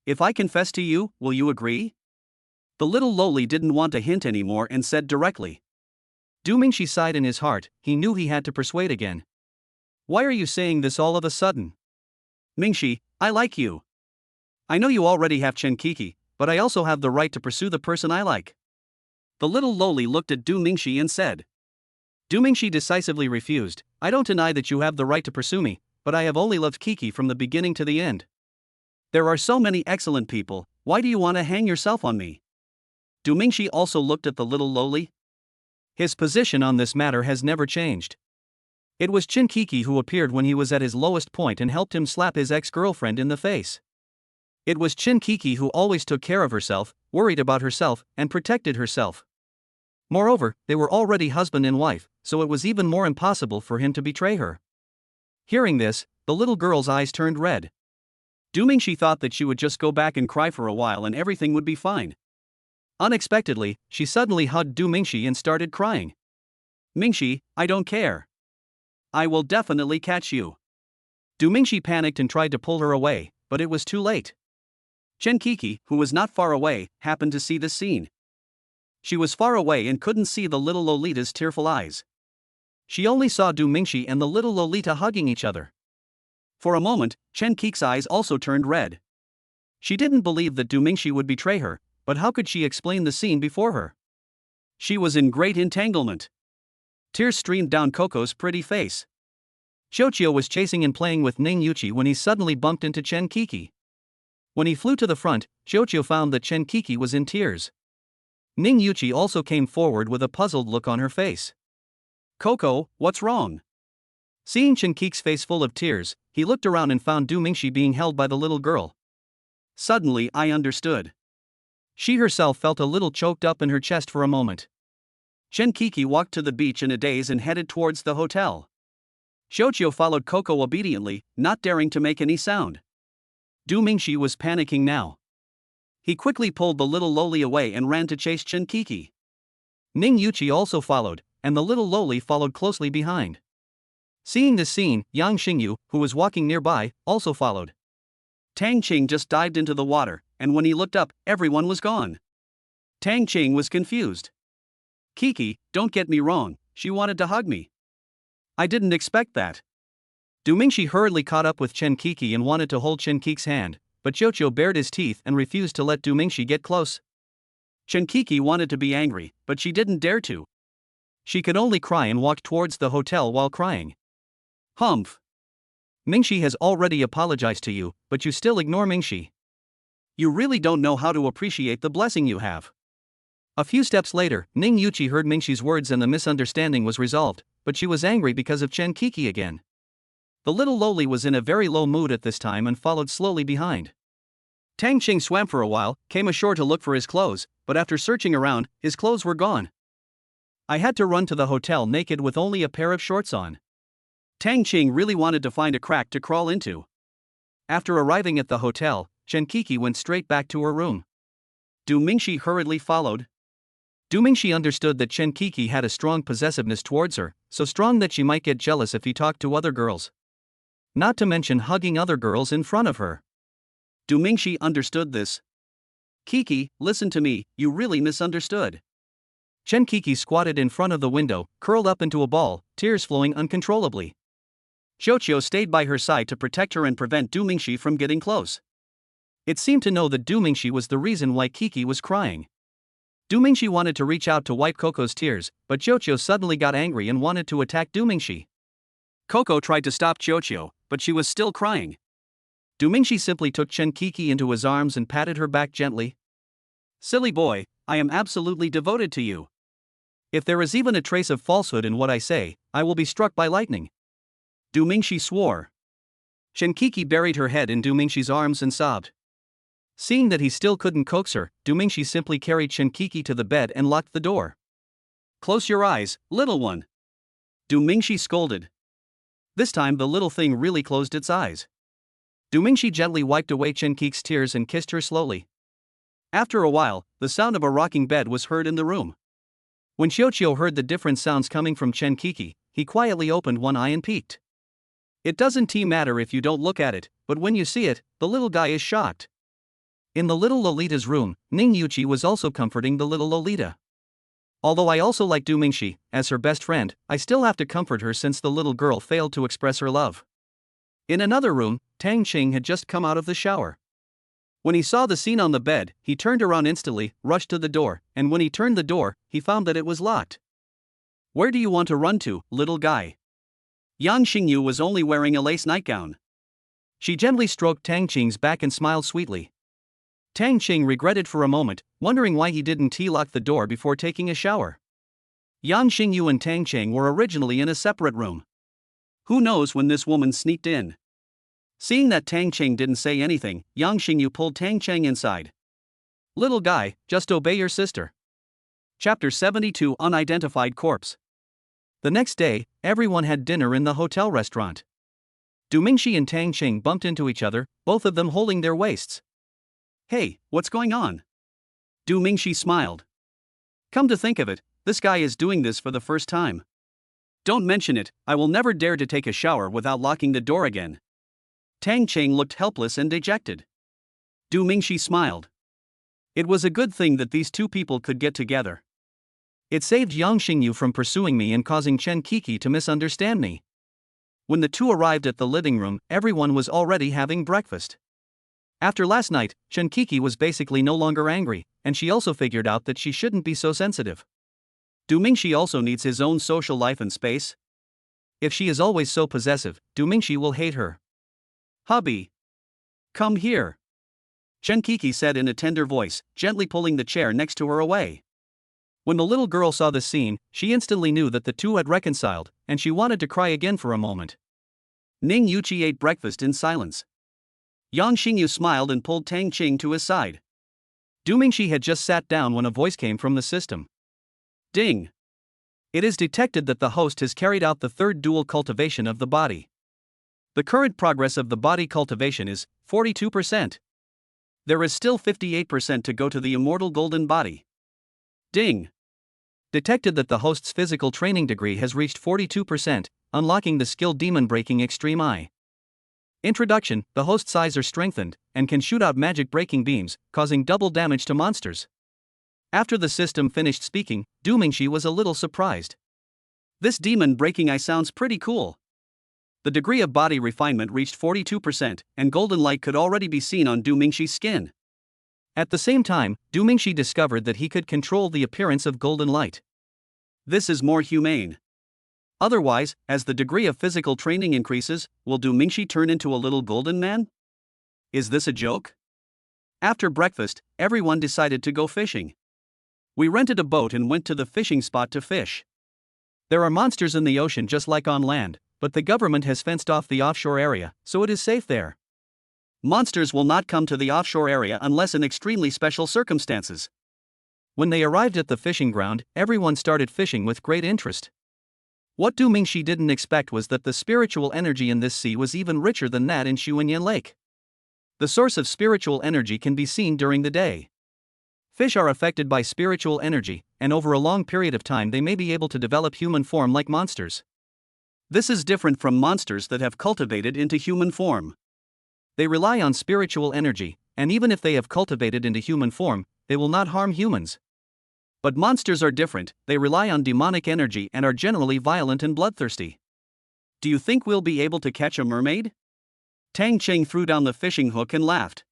If I confess to you, will you agree? The little loli didn't want a hint anymore and said directly. Du Mingxi sighed in his heart, he knew he had to persuade again. Why are you saying this all of a sudden? Mingxi, I like you. I know you already have Chen Kiki, but I also have the right to pursue the person I like. The little loli looked at Du Mingxi and said. Du Mingxi decisively refused, I don't deny that you have the right to pursue me, but I have only loved Kiki from the beginning to the end. There are so many excellent people, why do you want to hang yourself on me? Du Mingxi also looked at the little loli. His position on this matter has never changed. It was Chen Kiki who appeared when he was at his lowest point and helped him slap his ex-girlfriend in the face. It was Chen Kiki who always took care of herself, worried about herself, and protected herself. Moreover, they were already husband and wife, so it was even more impossible for him to betray her. Hearing this, the little girl's eyes turned red. Du Mingxi thought that she would just go back and cry for a while and everything would be fine. Unexpectedly, she suddenly hugged Du Mingxi and started crying. Mingxi, I don't care. I will definitely catch you. Du Mingxi panicked and tried to pull her away, but it was too late. Chen Kiki, who was not far away, happened to see this scene. She was far away and couldn't see the little Lolita's tearful eyes. She only saw Du Mingxi and the little Lolita hugging each other. For a moment, Chen Kiki's eyes also turned red. She didn't believe that Du Mingxi would betray her, but how could she explain the scene before her? She was in great entanglement. Tears streamed down Coco's pretty face. Xiaoqiu was chasing and playing with Ning Yuqi when he suddenly bumped into Chen Kiki. When he flew to the front, Xiaoqiu found that Chen Kiki was in tears. Ning Yuqi also came forward with a puzzled look on her face. Coco, what's wrong? Seeing Chen Kiki's face full of tears, he looked around and found Du Mingxi being held by the little girl. Suddenly I understood. She herself felt a little choked up in her chest for a moment. Chen Kiki walked to the beach in a daze and headed towards the hotel. Xiaoqiu followed Coco obediently, not daring to make any sound. Du Mingxi was panicking now. He quickly pulled the little loli away and ran to chase Chen Kiki. Ning Yuqi also followed, and the little loli followed closely behind. Seeing this scene, Yang Xingyu, who was walking nearby, also followed. Tang Qing just dived into the water, and when he looked up, everyone was gone. Tang Qing was confused. Kiki, don't get me wrong, she wanted to hug me. I didn't expect that. Du Mingxi hurriedly caught up with Chen Kiki and wanted to hold Chen Kiki's hand, but Qiuqiu bared his teeth and refused to let Du Mingxi get close. Chen Kiki wanted to be angry, but she didn't dare to. She could only cry and walked towards the hotel while crying. Humph. Mingxi has already apologized to you, but you still ignore Mingxi. You really don't know how to appreciate the blessing you have. A few steps later, Ning Yuqi heard Mingxi's words and the misunderstanding was resolved, but she was angry because of Chen Kiki again. The little loli was in a very low mood at this time and followed slowly behind. Tang Qing swam for a while, came ashore to look for his clothes, but after searching around, his clothes were gone. I had to run to the hotel naked with only a pair of shorts on. Tang Qing really wanted to find a crack to crawl into. After arriving at the hotel, Chen Kiki went straight back to her room. Du Mingxi hurriedly followed. Du Mingxi understood that Chen Kiki had a strong possessiveness towards her, so strong that she might get jealous if he talked to other girls. Not to mention hugging other girls in front of her. Du Mingxi understood this. Kiki, listen to me, you really misunderstood. Chen Kiki squatted in front of the window, curled up into a ball, tears flowing uncontrollably. Qiuqiu stayed by her side to protect her and prevent Du Mingxi from getting close. It seemed to know that Du Mingxi was the reason why Kiki was crying. Du Mingxi wanted to reach out to wipe Coco's tears, but Qiuqiu suddenly got angry and wanted to attack Du Mingxi. Coco tried to stop Qiuqiu, but she was still crying. Du Mingxi simply took Chen Kiki into his arms and patted her back gently. Silly boy, I am absolutely devoted to you. If there is even a trace of falsehood in what I say, I will be struck by lightning. Du Mingxi swore. Chen Kiki buried her head in Du Mingxi's arms and sobbed. Seeing that he still couldn't coax her, Du Mingxi simply carried Chen Kiki to the bed and locked the door. Close your eyes, little one. Du Mingxi scolded. This time the little thing really closed its eyes. Du Mingxi gently wiped away Chen Kiki's tears and kissed her slowly. After a while, the sound of a rocking bed was heard in the room. When Qiuqiu heard the different sounds coming from Chen Kiki, he quietly opened one eye and peeked. It doesn't matter if you don't look at it, but when you see it, the little guy is shocked. In the little Lolita's room, Ning Yuqi was also comforting the little Lolita. Although I also like Du Mingxi, as her best friend, I still have to comfort her since the little girl failed to express her love. In another room, Tang Qing had just come out of the shower. When he saw the scene on the bed, he turned around instantly, rushed to the door, and when he turned the door, he found that it was locked. Where do you want to run to, little guy? Yang Xingyu was only wearing a lace nightgown. She gently stroked Tang Qing's back and smiled sweetly. Tang Qing regretted for a moment, wondering why he didn't lock the door before taking a shower. Yang Xingyu and Tang Qing were originally in a separate room. Who knows when this woman sneaked in? Seeing that Tang Qing didn't say anything, Yang Xingyu pulled Tang Qing inside. Little guy, just obey your sister. Chapter 72 Unidentified Corpse. The next day, everyone had dinner in the hotel restaurant. Du Mingxi and Tang Qing bumped into each other, both of them holding their waists. Hey, what's going on? Du Mingxi smiled. Come to think of it, this guy is doing this for the first time. Don't mention it, I will never dare to take a shower without locking the door again. Tang Qing looked helpless and dejected. Du Mingxi smiled. It was a good thing that these two people could get together. It saved Yang Xingyu from pursuing me and causing Chen Kiki to misunderstand me. When the two arrived at the living room, everyone was already having breakfast. After last night, Chen Kiki was basically no longer angry, and she also figured out that she shouldn't be so sensitive. Du Mingxi also needs his own social life and space. If she is always so possessive, Du Mingxi will hate her. Hubby. Come here. Chen Kiki said in a tender voice, gently pulling the chair next to her away. When the little girl saw this scene, she instantly knew that the two had reconciled, and she wanted to cry again for a moment. Ning Yuqi ate breakfast in silence. Yang Xingyu smiled and pulled Tang Qing to his side. Du Mingxi had just sat down when a voice came from the system. Ding! It is detected that the host has carried out the third dual cultivation of the body. The current progress of the body cultivation is 42%. There is still 58% to go to the immortal golden body. Ding! Detected that the host's physical training degree has reached 42%, unlocking the skill Demon Breaking Extreme Eye. Introduction: the host's eyes are strengthened and can shoot out magic breaking beams, causing double damage to monsters. After the system finished speaking, Dumingshi was a little surprised. This demon breaking eye sounds pretty cool. The degree of body refinement reached 42%, and golden light could already be seen on Dumingshi's skin. At the same time, Dumingshi discovered that he could control the appearance of golden light. This is more humane. Otherwise, as the degree of physical training increases, will Dumingshi turn into a little golden man? Is this a joke? After breakfast, everyone decided to go fishing. We rented a boat and went to the fishing spot to fish. There are monsters in the ocean just like on land, but the government has fenced off the offshore area, so it is safe there. Monsters will not come to the offshore area unless in extremely special circumstances. When they arrived at the fishing ground, everyone started fishing with great interest. What Dumingshi didn't expect was that the spiritual energy in this sea was even richer than that in Shuanyan Lake. The source of spiritual energy can be seen during the day. Fish are affected by spiritual energy, and over a long period of time they may be able to develop human form like monsters. This is different from monsters that have cultivated into human form. They rely on spiritual energy, and even if they have cultivated into human form, they will not harm humans. But monsters are different, they rely on demonic energy and are generally violent and bloodthirsty. Do you think we'll be able to catch a mermaid? Tang Ching threw down the fishing hook and laughed.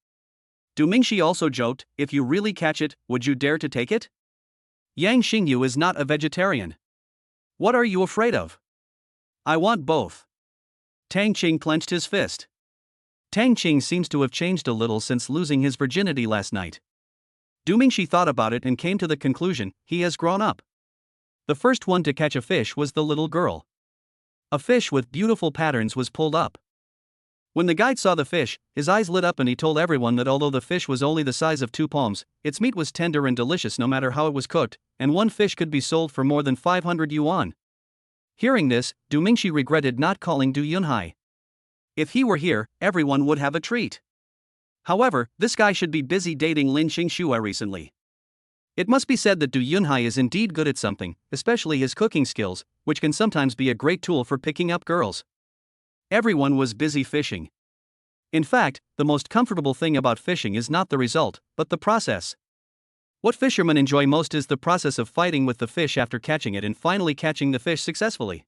Dumingshi also joked, if you really catch it, would you dare to take it? Yang Xingyu is not a vegetarian. What are you afraid of? I want both. Tang Ching clenched his fist. Tang Ching seems to have changed a little since losing his virginity last night. Dumingshi thought about it and came to the conclusion, he has grown up. The first one to catch a fish was the little girl. A fish with beautiful patterns was pulled up. When the guide saw the fish, his eyes lit up and he told everyone that although the fish was only the size of 2 palms, its meat was tender and delicious no matter how it was cooked, and one fish could be sold for more than 500 yuan. Hearing this, Dumingshi regretted not calling Du Yunhai. If he were here, everyone would have a treat. However, this guy should be busy dating Lin Xingxue recently. It must be said that Du Yunhai is indeed good at something, especially his cooking skills, which can sometimes be a great tool for picking up girls. Everyone was busy fishing. In fact, the most comfortable thing about fishing is not the result, but the process. What fishermen enjoy most is the process of fighting with the fish after catching it and finally catching the fish successfully.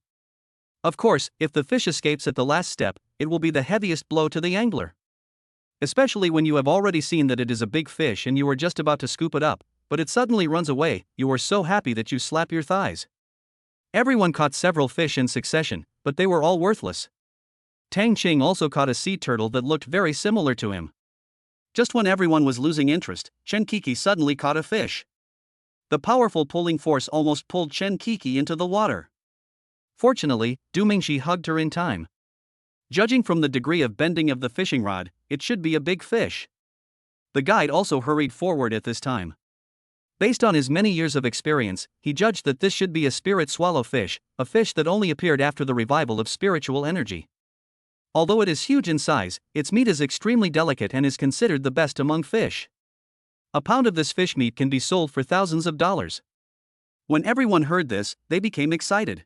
Of course, if the fish escapes at the last step, it will be the heaviest blow to the angler. Especially when you have already seen that it is a big fish and you are just about to scoop it up, but it suddenly runs away, you are so happy that you slap your thighs. Everyone caught several fish in succession, but they were all worthless. Tang Ching also caught a sea turtle that looked very similar to him. Just when everyone was losing interest, Chen Kiki suddenly caught a fish. The powerful pulling force almost pulled Chen Kiki into the water. Fortunately, Dumingshi hugged her in time. Judging from the degree of bending of the fishing rod, it should be a big fish. The guide also hurried forward at this time. Based on his many years of experience, he judged that this should be a spirit swallow fish, a fish that only appeared after the revival of spiritual energy. Although it is huge in size, its meat is extremely delicate and is considered the best among fish. A pound of this fish meat can be sold for thousands of dollars. When everyone heard this, they became excited.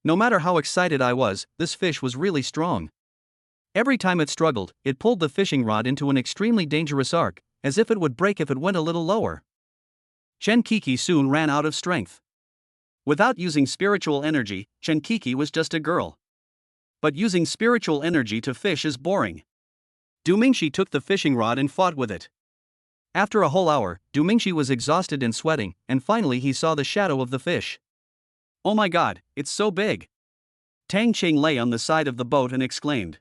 No matter how excited I was, this fish was really strong. Every time it struggled, it pulled the fishing rod into an extremely dangerous arc, as if it would break if it went a little lower. Chen Kiki soon ran out of strength. Without using spiritual energy, Chen Kiki was just a girl. But using spiritual energy to fish is boring. Dumingshi took the fishing rod and fought with it. After a whole hour, Dumingshi was exhausted and sweating, and finally he saw the shadow of the fish. Oh my god, it's so big! Tang Ching lay on the side of the boat and exclaimed.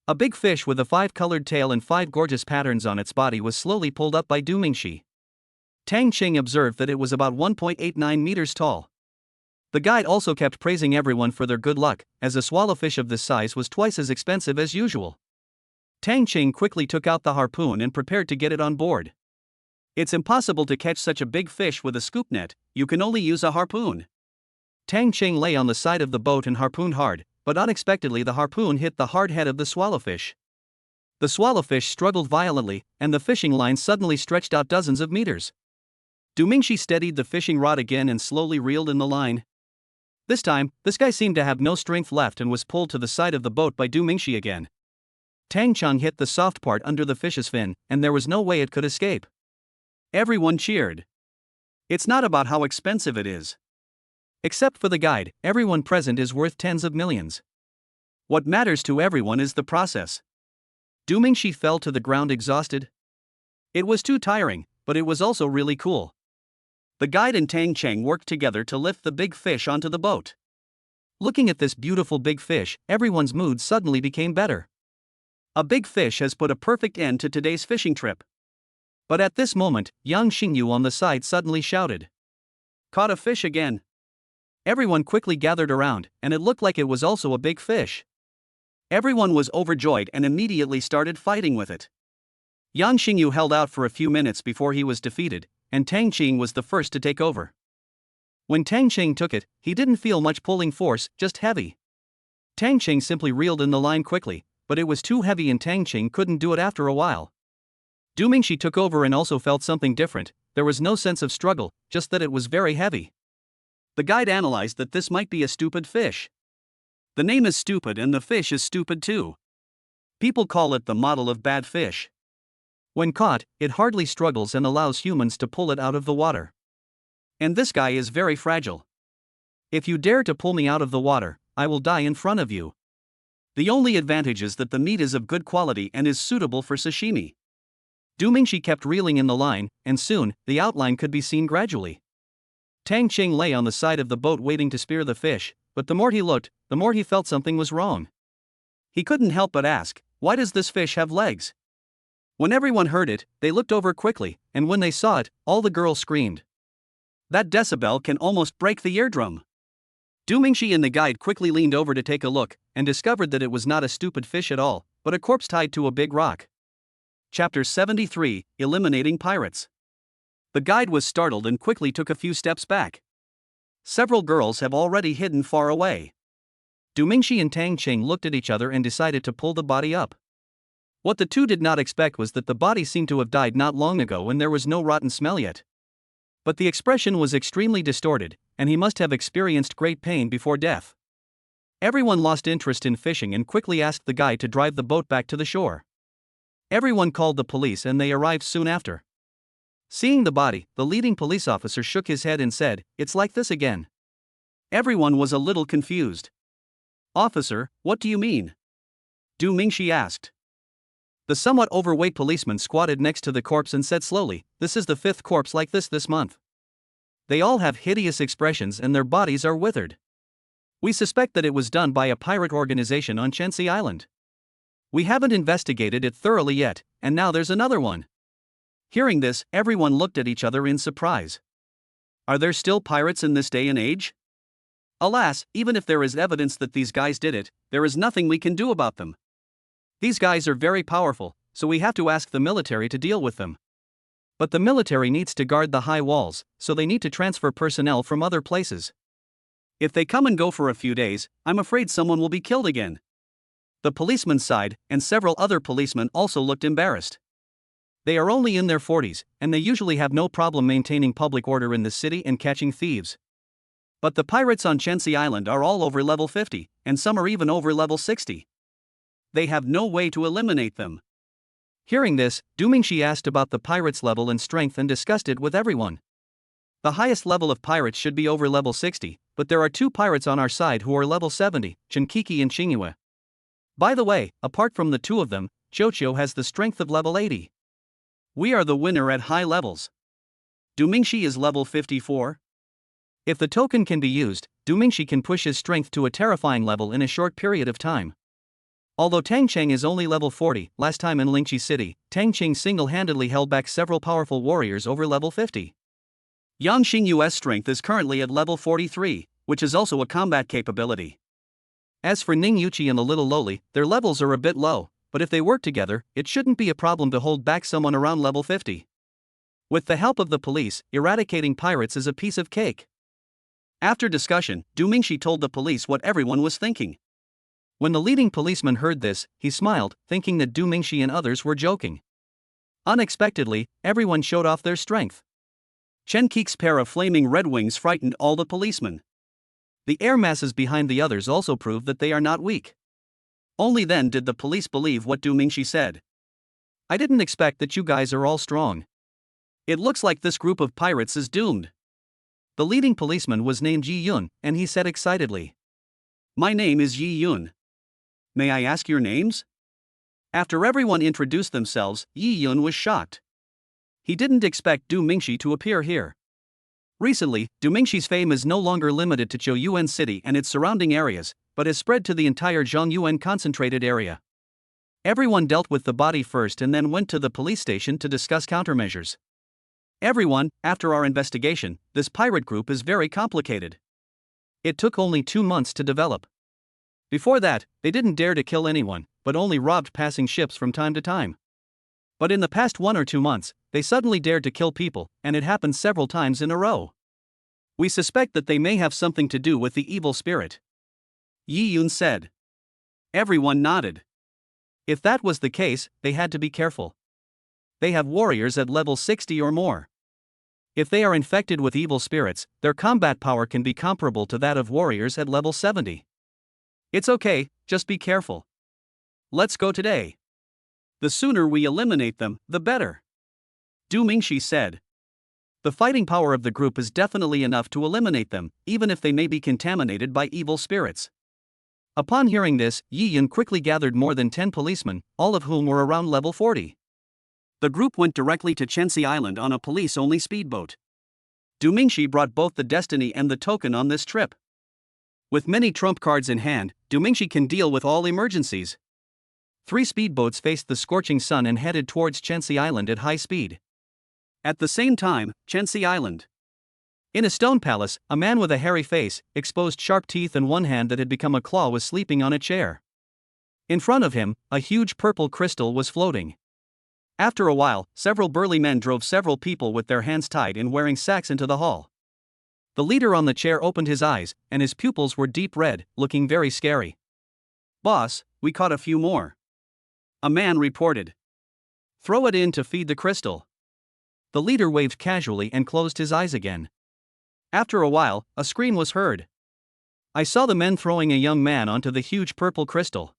A big fish with a 5-colored tail and 5 gorgeous patterns on its body was slowly pulled up by Dumingshi. Tang Ching observed that it was about 1.89 meters tall. The guide also kept praising everyone for their good luck, as a swallowfish of this size was twice as expensive as usual. Tang Ching quickly took out the harpoon and prepared to get it on board. It's impossible to catch such a big fish with a scoop net, you can only use a harpoon. Tang Ching lay on the side of the boat and harpooned hard, but unexpectedly the harpoon hit the hard head of the swallowfish. The swallowfish struggled violently, and the fishing line suddenly stretched out dozens of meters. Dumingshi steadied the fishing rod again and slowly reeled in the line. This time, this guy seemed to have no strength left and was pulled to the side of the boat by Du Mingxi again. Tang Cheng hit the soft part under the fish's fin, and there was no way it could escape. Everyone cheered. It's not about how expensive it is. Except for the guide, everyone present is worth tens of millions. What matters to everyone is the process. Du Mingxi fell to the ground exhausted. It was too tiring, but it was also really cool. The guide and Tang Cheng worked together to lift the big fish onto the boat. Looking at this beautiful big fish, everyone's mood suddenly became better. A big fish has put a perfect end to today's fishing trip. But at this moment, Yang Xingyu on the side suddenly shouted. Caught a fish again. Everyone quickly gathered around, and it looked like it was also a big fish. Everyone was overjoyed and immediately started fighting with it. Yang Xingyu held out for a few minutes before he was defeated, and Tang Cheng was the first to take over. When Tang Cheng took it, he didn't feel much pulling force, just heavy. Tang Cheng simply reeled in the line quickly, but it was too heavy and Tang Cheng couldn't do it after a while. Du Mingxi took over and also felt something different. There was no sense of struggle, just that it was very heavy. The guide analyzed that this might be a stupid fish. The name is stupid and the fish is stupid too. People call it the model of bad fish. When caught, it hardly struggles and allows humans to pull it out of the water. And this guy is very fragile. If you dare to pull me out of the water, I will die in front of you. The only advantage is that the meat is of good quality and is suitable for sashimi. Du Mingxi kept reeling in the line, and soon, the outline could be seen gradually. Tang Cheng lay on the side of the boat waiting to spear the fish, but the more he looked, the more he felt something was wrong. He couldn't help but ask, why does this fish have legs? When everyone heard it, they looked over quickly, and when they saw it, all the girls screamed. That decibel can almost break the eardrum. Du Mingxi and the guide quickly leaned over to take a look, and discovered that it was not a stupid fish at all, but a corpse tied to a big rock. Chapter 73, Eliminating Pirates. The guide was startled and quickly took a few steps back. Several girls have already hidden far away. Du Mingxi and Tang Cheng looked at each other and decided to pull the body up. What the two did not expect was that the body seemed to have died not long ago and there was no rotten smell yet. But the expression was extremely distorted, and he must have experienced great pain before death. Everyone lost interest in fishing and quickly asked the guide to drive the boat back to the shore. Everyone called the police and they arrived soon after. Seeing the body, the leading police officer shook his head and said, "It's like this again." Everyone was a little confused. "Officer, what do you mean?" Du Mingxi asked. The somewhat overweight policeman squatted next to the corpse and said slowly, "This is the 5th corpse like this month. They all have hideous expressions and their bodies are withered. We suspect that it was done by a pirate organization on Shensi Island. We haven't investigated it thoroughly yet, and now there's another one." Hearing this, everyone looked at each other in surprise. Are there still pirates in this day and age? Alas, even if there is evidence that these guys did it, there is nothing we can do about them. These guys are very powerful, so we have to ask the military to deal with them. But the military needs to guard the high walls, so they need to transfer personnel from other places. If they come and go for a few days, I'm afraid someone will be killed again. The policeman sighed, and several other policemen also looked embarrassed. They are only in their 40s, and they usually have no problem maintaining public order in the city and catching thieves. But the pirates on Shensi Island are all over level 50, and some are even over level 60. They have no way to eliminate them. Hearing this, Du Mingxi asked about the pirates' level and strength and discussed it with everyone. The highest level of pirates should be over level 60, but there are 2 pirates on our side who are level 70, Chenkiki and Xingyue. By the way, apart from the 2 of them, Jochio has the strength of level 80. We are the winner at high levels. Du Mingxi is level 54. If the token can be used, Du Mingxi can push his strength to a terrifying level in a short period of time. Although Tang Cheng is only level 40, last time in Lingqi City, Tang Cheng single-handedly held back several powerful warriors over level 50. Yang Xingyue's strength is currently at level 43, which is also a combat capability. As for Ning Yuqi and the Little Loli, their levels are a bit low, but if they work together, it shouldn't be a problem to hold back someone around level 50. With the help of the police, eradicating pirates is a piece of cake. After discussion, Du Mingxi told the police what everyone was thinking. When the leading policeman heard this, he smiled, thinking that Du Mingxi and others were joking. Unexpectedly, everyone showed off their strength. Chen Kik's pair of flaming red wings frightened all the policemen. The air masses behind the others also prove that they are not weak. Only then did the police believe what Du Mingxi said. I didn't expect that you guys are all strong. It looks like this group of pirates is doomed. The leading policeman was named Yi Yun, and he said excitedly. My name is Yi Yun. May I ask your names? After everyone introduced themselves, Yi Yun was shocked. He didn't expect Du Mingxi to appear here. Recently, Du Mingxi's fame is no longer limited to Zhouyuan City and its surrounding areas, but has spread to the entire Zhongyuan concentrated area. Everyone dealt with the body first and then went to the police station to discuss countermeasures. Everyone, after our investigation, this pirate group is very complicated. It took only 2 months to develop. Before that, they didn't dare to kill anyone, but only robbed passing ships from time to time. But in the past 1 or 2 months, they suddenly dared to kill people, and it happened several times in a row. We suspect that they may have something to do with the evil spirit. Yi Yun said. Everyone nodded. If that was the case, they had to be careful. They have warriors at level 60 or more. If they are infected with evil spirits, their combat power can be comparable to that of warriors at level 70. It's okay, just be careful. Let's go today. The sooner we eliminate them, the better. Du Mingxi said. The fighting power of the group is definitely enough to eliminate them, even if they may be contaminated by evil spirits. Upon hearing this, Yi Yun quickly gathered more than 10 policemen, all of whom were around level 40. The group went directly to Chenxi Island on a police-only speedboat. Du Mingxi brought both the destiny and the token on this trip. With many trump cards in hand, Du Mingxi can deal with all emergencies. 3 speedboats faced the scorching sun and headed towards Chenxi Island at high speed. At the same time, Chenxi Island. In a stone palace, a man with a hairy face, exposed sharp teeth and one hand that had become a claw was sleeping on a chair. In front of him, a huge purple crystal was floating. After a while, several burly men drove several people with their hands tied and wearing sacks into the hall. The leader on the chair opened his eyes, and his pupils were deep red, looking very scary. Boss, we caught a few more. A man reported. Throw it in to feed the crystal. The leader waved casually and closed his eyes again. After a while, a scream was heard. I saw the men throwing a young man onto the huge purple crystal.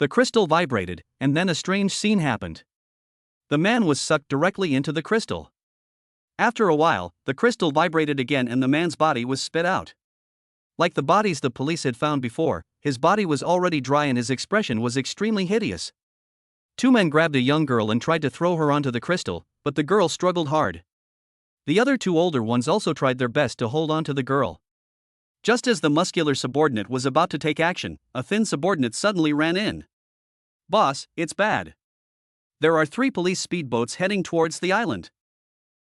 The crystal vibrated, and then a strange scene happened. The man was sucked directly into the crystal. After a while, the crystal vibrated again and the man's body was spit out. Like the bodies the police had found before, his body was already dry and his expression was extremely hideous. 2 men grabbed a young girl and tried to throw her onto the crystal, but the girl struggled hard. The other 2 older ones also tried their best to hold on to the girl. Just as the muscular subordinate was about to take action, a thin subordinate suddenly ran in. Boss, it's bad. There are 3 police speedboats heading towards the island.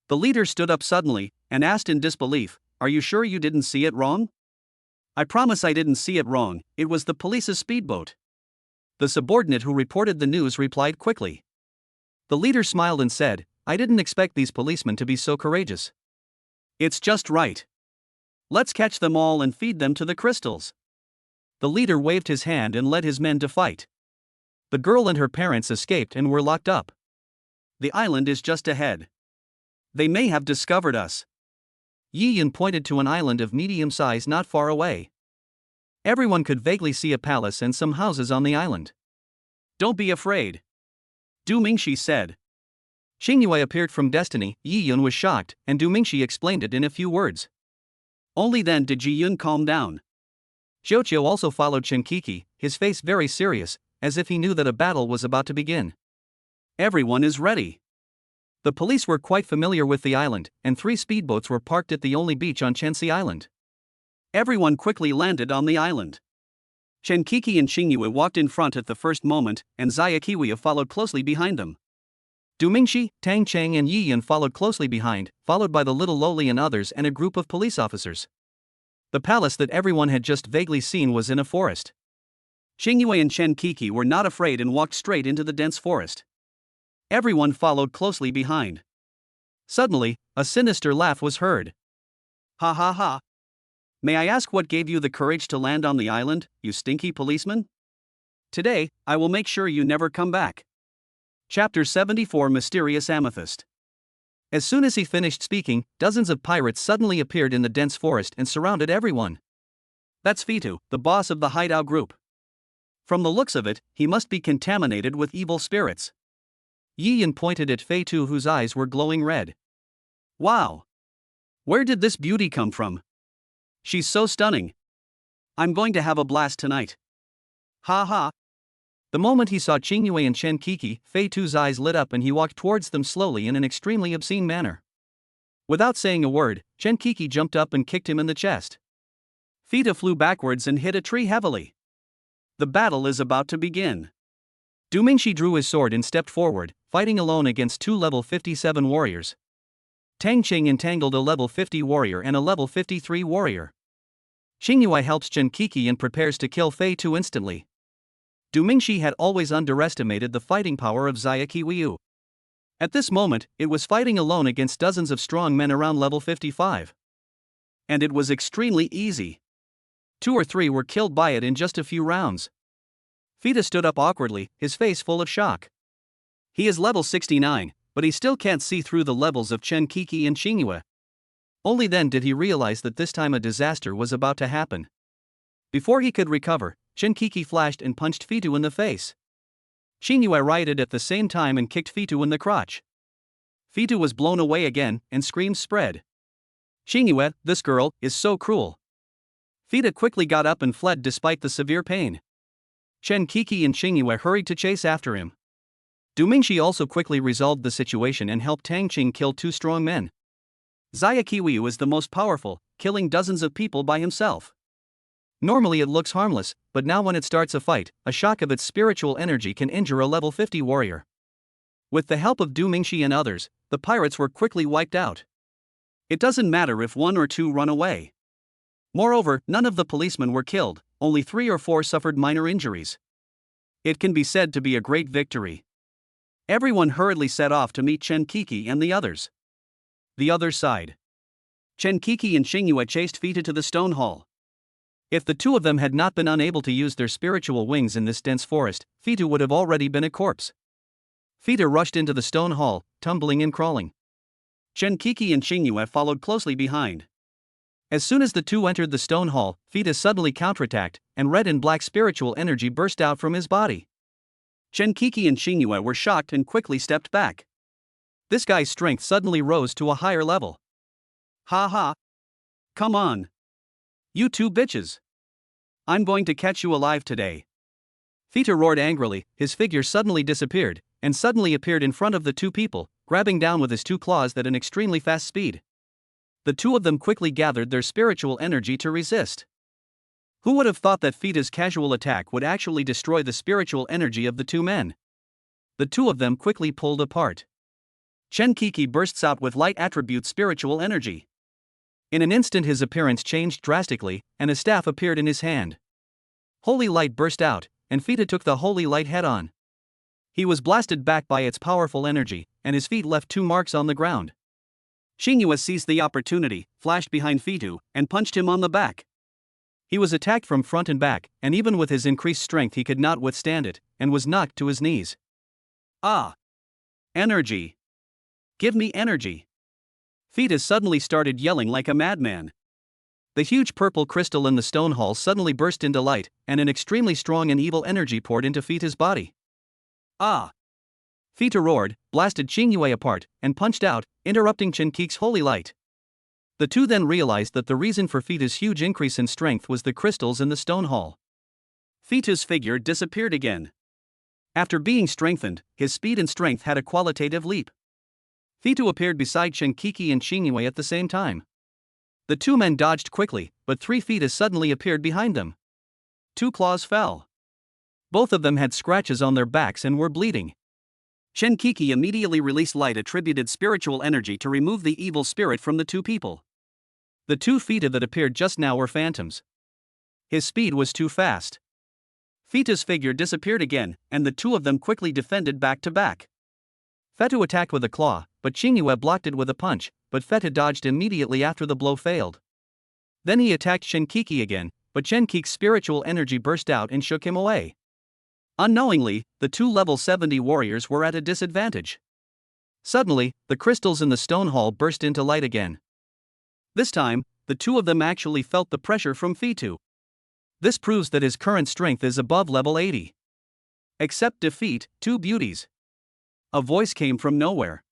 The leader stood up suddenly and asked in disbelief, Are you sure you didn't see it wrong? I promise I didn't see it wrong, it was the police's speedboat. The subordinate who reported the news replied quickly. The leader smiled and said, I didn't expect these policemen to be so courageous. It's just right. Let's catch them all and feed them to the crystals. The leader waved his hand and led his men to fight. The girl and her parents escaped and were locked up. The island is just ahead. They may have discovered us. Yi Yun pointed to an island of medium size not far away. Everyone could vaguely see a palace and some houses on the island. Don't be afraid. Du Mingxi said. Xingyue appeared from destiny. Yi Yun was shocked, and Du Mingxi explained it in a few words. Only then did Yi Yun calm down. Xiuqiu also followed Qinkiki, his face very serious, as if he knew that a battle was about to begin. Everyone is ready. The police were quite familiar with the island, and 3 speedboats were parked at the only beach on Chenxi Island. Everyone quickly landed on the island. Qinkiki and Xingyue walked in front at the first moment, and Xiaqiwei followed closely behind them. Du Mingxi, Tang Cheng and Yi Yun followed closely behind, followed by the little Loli and others and a group of police officers. The palace that everyone had just vaguely seen was in a forest. Xingyue and Qinkiki were not afraid and walked straight into the dense forest. Everyone followed closely behind. Suddenly, a sinister laugh was heard. Ha ha ha. May I ask what gave you the courage to land on the island, you stinky policeman? Today, I will make sure you never come back. Chapter 74 Mysterious Amethyst. As soon as he finished speaking, dozens of pirates suddenly appeared in the dense forest and surrounded everyone. That's Fitu, the boss of the hideout group. From the looks of it, he must be contaminated with evil spirits. Yi Yan pointed at Fei Tu, whose eyes were glowing red. Wow! Where did this beauty come from? She's so stunning. I'm going to have a blast tonight. Ha ha! The moment he saw Qingyue and Chen Kiki, Fei Tu's eyes lit up and he walked towards them slowly in an extremely obscene manner. Without saying a word, Chen Kiki jumped up and kicked him in the chest. Fita flew backwards and hit a tree heavily. The battle is about to begin. Du Mingxi drew his sword and stepped forward, fighting alone against two level 57 warriors. Tang Qing entangled a level 50 warrior and a level 53 warrior. Xingyue helps Chen Kiki and prepares to kill Fei Tu instantly. Du Mingxi had always underestimated the fighting power of Xia Qiwiyu. At this moment, it was fighting alone against dozens of strong men around level 55. And it was extremely easy. 2 or 3 were killed by it in just a few rounds. Fita stood up awkwardly, his face full of shock. He is level 69, but he still can't see through the levels of Chen Kiki and Xingyue. Only then did he realize that this time a disaster was about to happen. Before he could recover, Chen Kiki flashed and punched Fitu in the face. Xingyue rioted at the same time and kicked Fitu in the crotch. Fitu was blown away again, and screams spread. Xingyue, this girl, is so cruel. Fita quickly got up and fled despite the severe pain. Chen Kiki and Xingyue hurried to chase after him. Du Mingxi also quickly resolved the situation and helped Tang Qing kill 2 strong men. Xia Qiwiyu is the most powerful, killing dozens of people by himself. Normally it looks harmless, but now when it starts a fight, a shock of its spiritual energy can injure a level 50 warrior. With the help of Du Mingxi and others, the pirates were quickly wiped out. It doesn't matter if 1 or 2 run away. Moreover, none of the policemen were killed, only 3 or 4 suffered minor injuries. It can be said to be a great victory. Everyone hurriedly set off to meet Chen Kiki and the others. The other side. Chen Kiki and Xingyue chased Fita to the stone hall. If the 2 of them had not been unable to use their spiritual wings in this dense forest, Fita would have already been a corpse. Fita rushed into the stone hall, tumbling and crawling. Chen Kiki and Xingyue followed closely behind. As soon as the 2 entered the stone hall, Fita suddenly counterattacked, and red and black spiritual energy burst out from his body. Chen Kiki and Xingyue were shocked and quickly stepped back. This guy's strength suddenly rose to a higher level. Ha ha! Come on! You 2 bitches! I'm going to catch you alive today! Fita roared angrily, his figure suddenly disappeared, and suddenly appeared in front of the 2 people, grabbing down with his 2 claws at an extremely fast speed. The 2 of them quickly gathered their spiritual energy to resist. Who would have thought that Fita's casual attack would actually destroy the spiritual energy of the 2 men? The 2 of them quickly pulled apart. Chen Kiki bursts out with light attribute spiritual energy. In an instant his appearance changed drastically, and a staff appeared in his hand. Holy light burst out, and Fita took the holy light head-on. He was blasted back by its powerful energy, and his feet left 2 marks on the ground. Xingyue seized the opportunity, flashed behind Fitu, and punched him on the back. He was attacked from front and back, and even with his increased strength he could not withstand it, and was knocked to his knees. Ah! Energy! Give me energy! Fita suddenly started yelling like a madman. The huge purple crystal in the stone hall suddenly burst into light, and an extremely strong and evil energy poured into Fita's body. Ah! Fita roared, blasted Xingyue apart, and punched out, interrupting Chen Kiki's holy light. The 2 then realized that the reason for Fita's huge increase in strength was the crystals in the stone hall. Fita's figure disappeared again. After being strengthened, his speed and strength had a qualitative leap. Fita appeared beside Chen Kiki and Xingyue at the same time. The 2 men dodged quickly, but 3 Fitas suddenly appeared behind them. 2 claws fell. Both of them had scratches on their backs and were bleeding. Chen Kiki immediately released light attributed spiritual energy to remove the evil spirit from the 2 people. The 2 Fita that appeared just now were phantoms. His speed was too fast. Fita's figure disappeared again, and the 2 of them quickly defended back to back. Fetu attacked with a claw, but Xingyue blocked it with a punch, but Feta dodged immediately after the blow failed. Then he attacked Chen Kiki again, but Chen Kiki's spiritual energy burst out and shook him away. Unknowingly, the 2 level 70 warriors were at a disadvantage. Suddenly, the crystals in the stone hall burst into light again. This time, the 2 of them actually felt the pressure from Fitu. This proves that his current strength is above level 80. Accept defeat, two beauties. A voice came from nowhere.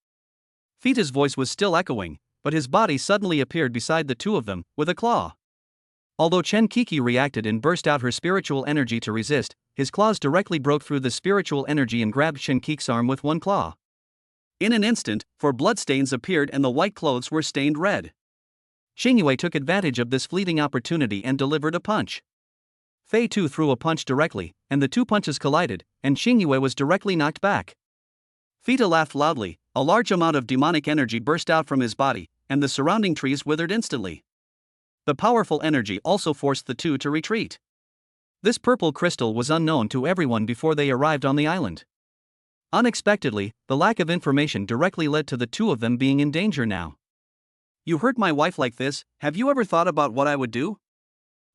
Fita's voice was still echoing, but his body suddenly appeared beside the two of them, with a claw. Although Chen Kiki reacted and burst out her spiritual energy to resist, his claws directly broke through the spiritual energy and grabbed Chen Kiki's arm with one claw. In an instant, four bloodstains appeared and the white clothes were stained red. Xingyue took advantage of this fleeting opportunity and delivered a punch. Fei Tu threw a punch directly, and the two punches collided, and Xingyue was directly knocked back. Fita laughed loudly, a large amount of demonic energy burst out from his body, and the surrounding trees withered instantly. The powerful energy also forced the two to retreat. This purple crystal was unknown to everyone before they arrived on the island. Unexpectedly, the lack of information directly led to the two of them being in danger now. You hurt my wife like this, have you ever thought about what I would do?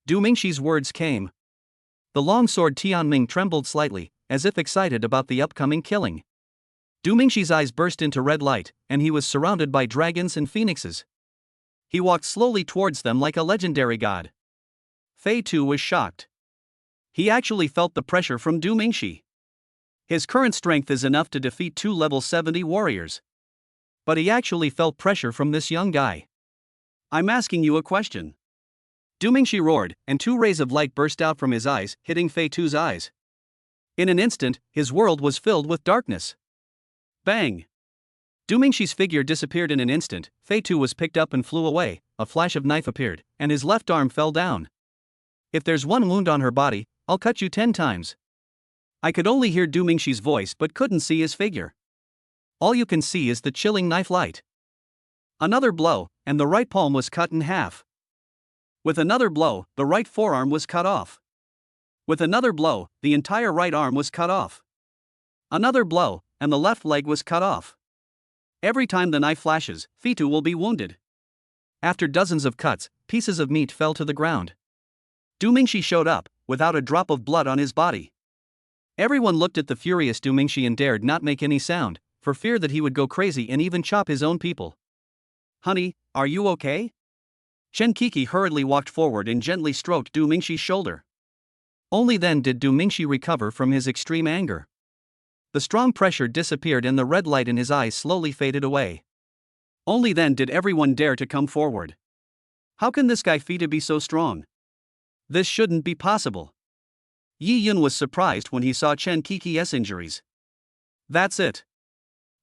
Du Mingxi's words came. The longsword Tianming trembled slightly, as if excited about the upcoming killing. Du Mingxi's eyes burst into red light, and he was surrounded by dragons and phoenixes. He walked slowly towards them like a legendary god. Fei Tu was shocked. He actually felt the pressure from Du Mingxi. His current strength is enough to defeat two level 70 warriors. But he actually felt pressure from this young guy. I'm asking you a question. Du Mingxi roared, and two rays of light burst out from his eyes, hitting Fei Tu's eyes. In an instant, his world was filled with darkness. Bang! Du Mingxi's figure disappeared in an instant. Fei Tu was picked up and flew away, a flash of knife appeared, and his left arm fell down. If there's one wound on her body, I'll cut you 10 times. I could only hear Du Mingxi's voice but couldn't see his figure. All you can see is the chilling knife light. Another blow, and the right palm was cut in half. With another blow, the right forearm was cut off. With another blow, the entire right arm was cut off. Another blow, and the left leg was cut off. Every time the knife flashes, Fei Tu will be wounded. After dozens of cuts, pieces of meat fell to the ground. Du Mingxi showed up, without a drop of blood on his body. Everyone looked at the furious Du Mingxi and dared not make any sound, for fear that he would go crazy and even chop his own people. Honey, are you okay? Chen Kiki hurriedly walked forward and gently stroked Du Mingxi's shoulder. Only then did Du Mingxi recover from his extreme anger. The strong pressure disappeared and the red light in his eyes slowly faded away. Only then did everyone dare to come forward. How can this guy Fita be so strong? This shouldn't be possible. Yi Yun was surprised when he saw Chen Kiki's injuries. That's it.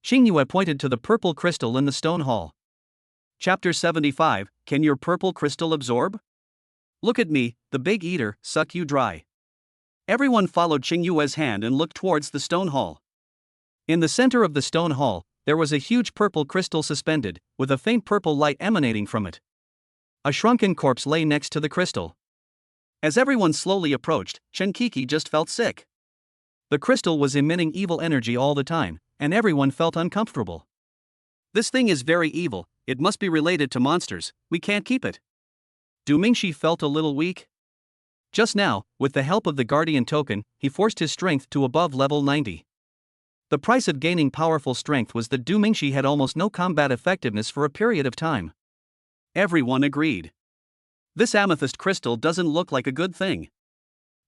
Xingyue pointed to the purple crystal in the stone hall. Chapter 75, Can your purple crystal absorb? Look at me, the big eater, suck you dry. Everyone followed Xingyue's hand and looked towards the stone hall. In the center of the stone hall, there was a huge purple crystal suspended, with a faint purple light emanating from it. A shrunken corpse lay next to the crystal. As everyone slowly approached, Chen Kiki just felt sick. The crystal was emitting evil energy all the time, and everyone felt uncomfortable. This thing is very evil, it must be related to monsters, we can't keep it. Du Mingxi felt a little weak. Just now, with the help of the guardian token, he forced his strength to above level 90. The price of gaining powerful strength was that Du Mingxi had almost no combat effectiveness for a period of time. Everyone agreed. This amethyst crystal doesn't look like a good thing.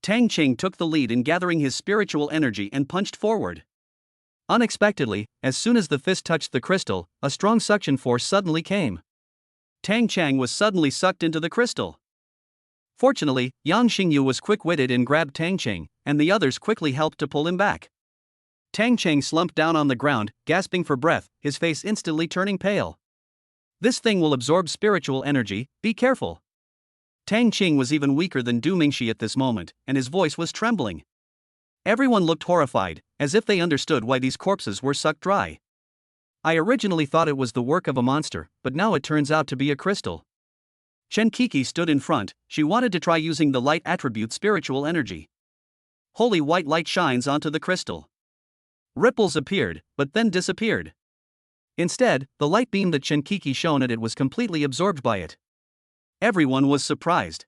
Tang Qing took the lead in gathering his spiritual energy and punched forward. Unexpectedly, as soon as the fist touched the crystal, a strong suction force suddenly came. Tang Chang was suddenly sucked into the crystal. Fortunately, Yang Xingyu was quick-witted and grabbed Tang Cheng, and the others quickly helped to pull him back. Tang Cheng slumped down on the ground, gasping for breath, his face instantly turning pale. This thing will absorb spiritual energy, be careful. Tang Qing was even weaker than Du Mingxi at this moment, and his voice was trembling. Everyone looked horrified, as if they understood why these corpses were sucked dry. I originally thought it was the work of a monster, but now it turns out to be a crystal. Chen Kiki stood in front, she wanted to try using the light attribute spiritual energy. Holy white light shines onto the crystal. Ripples appeared, but then disappeared. Instead, the light beam that Chen Kiki shone at it was completely absorbed by it. Everyone was surprised.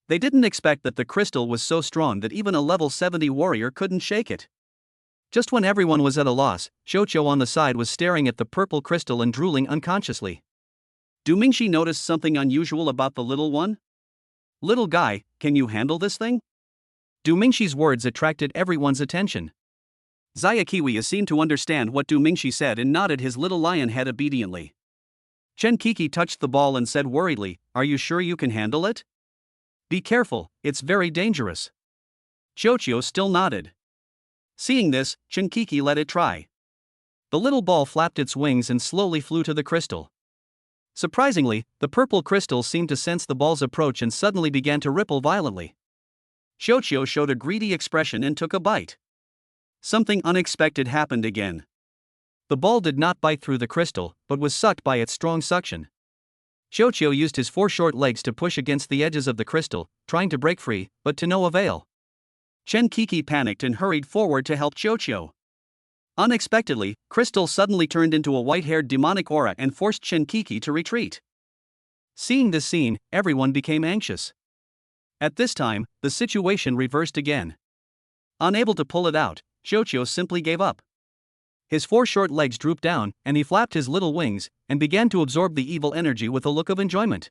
They didn't expect that the crystal was so strong that even a level 70 warrior couldn't shake it. Just when everyone was at a loss, Xiuqiu on the side was staring at the purple crystal and drooling unconsciously. Du Mingxi noticed something unusual about the little one? Little guy, can you handle this thing? Du Mingxi's words attracted everyone's attention. Xiaoqiwei seemed to understand what Du Mingxi said and nodded his little lion head obediently. Chen Kiki touched the ball and said worriedly, "Are you sure you can handle it? Be careful, it's very dangerous." Qiuqiu still nodded. Seeing this, Chen Kiki let it try. The little ball flapped its wings and slowly flew to the crystal. Surprisingly, the purple crystal seemed to sense the ball's approach and suddenly began to ripple violently. Qiuqiu showed a greedy expression and took a bite. Something unexpected happened again. The ball did not bite through the crystal, but was sucked by its strong suction. Qiuqiu used his 4 short legs to push against the edges of the crystal, trying to break free, but to no avail. Chen Kiki panicked and hurried forward to help Qiuqiu. Unexpectedly, crystal suddenly turned into a white-haired demonic aura and forced Chen Kiki to retreat. Seeing this scene, everyone became anxious. At this time, the situation reversed again. Unable to pull it out, Qiuqiu simply gave up. His 4 short legs drooped down, and he flapped his little wings, and began to absorb the evil energy with a look of enjoyment.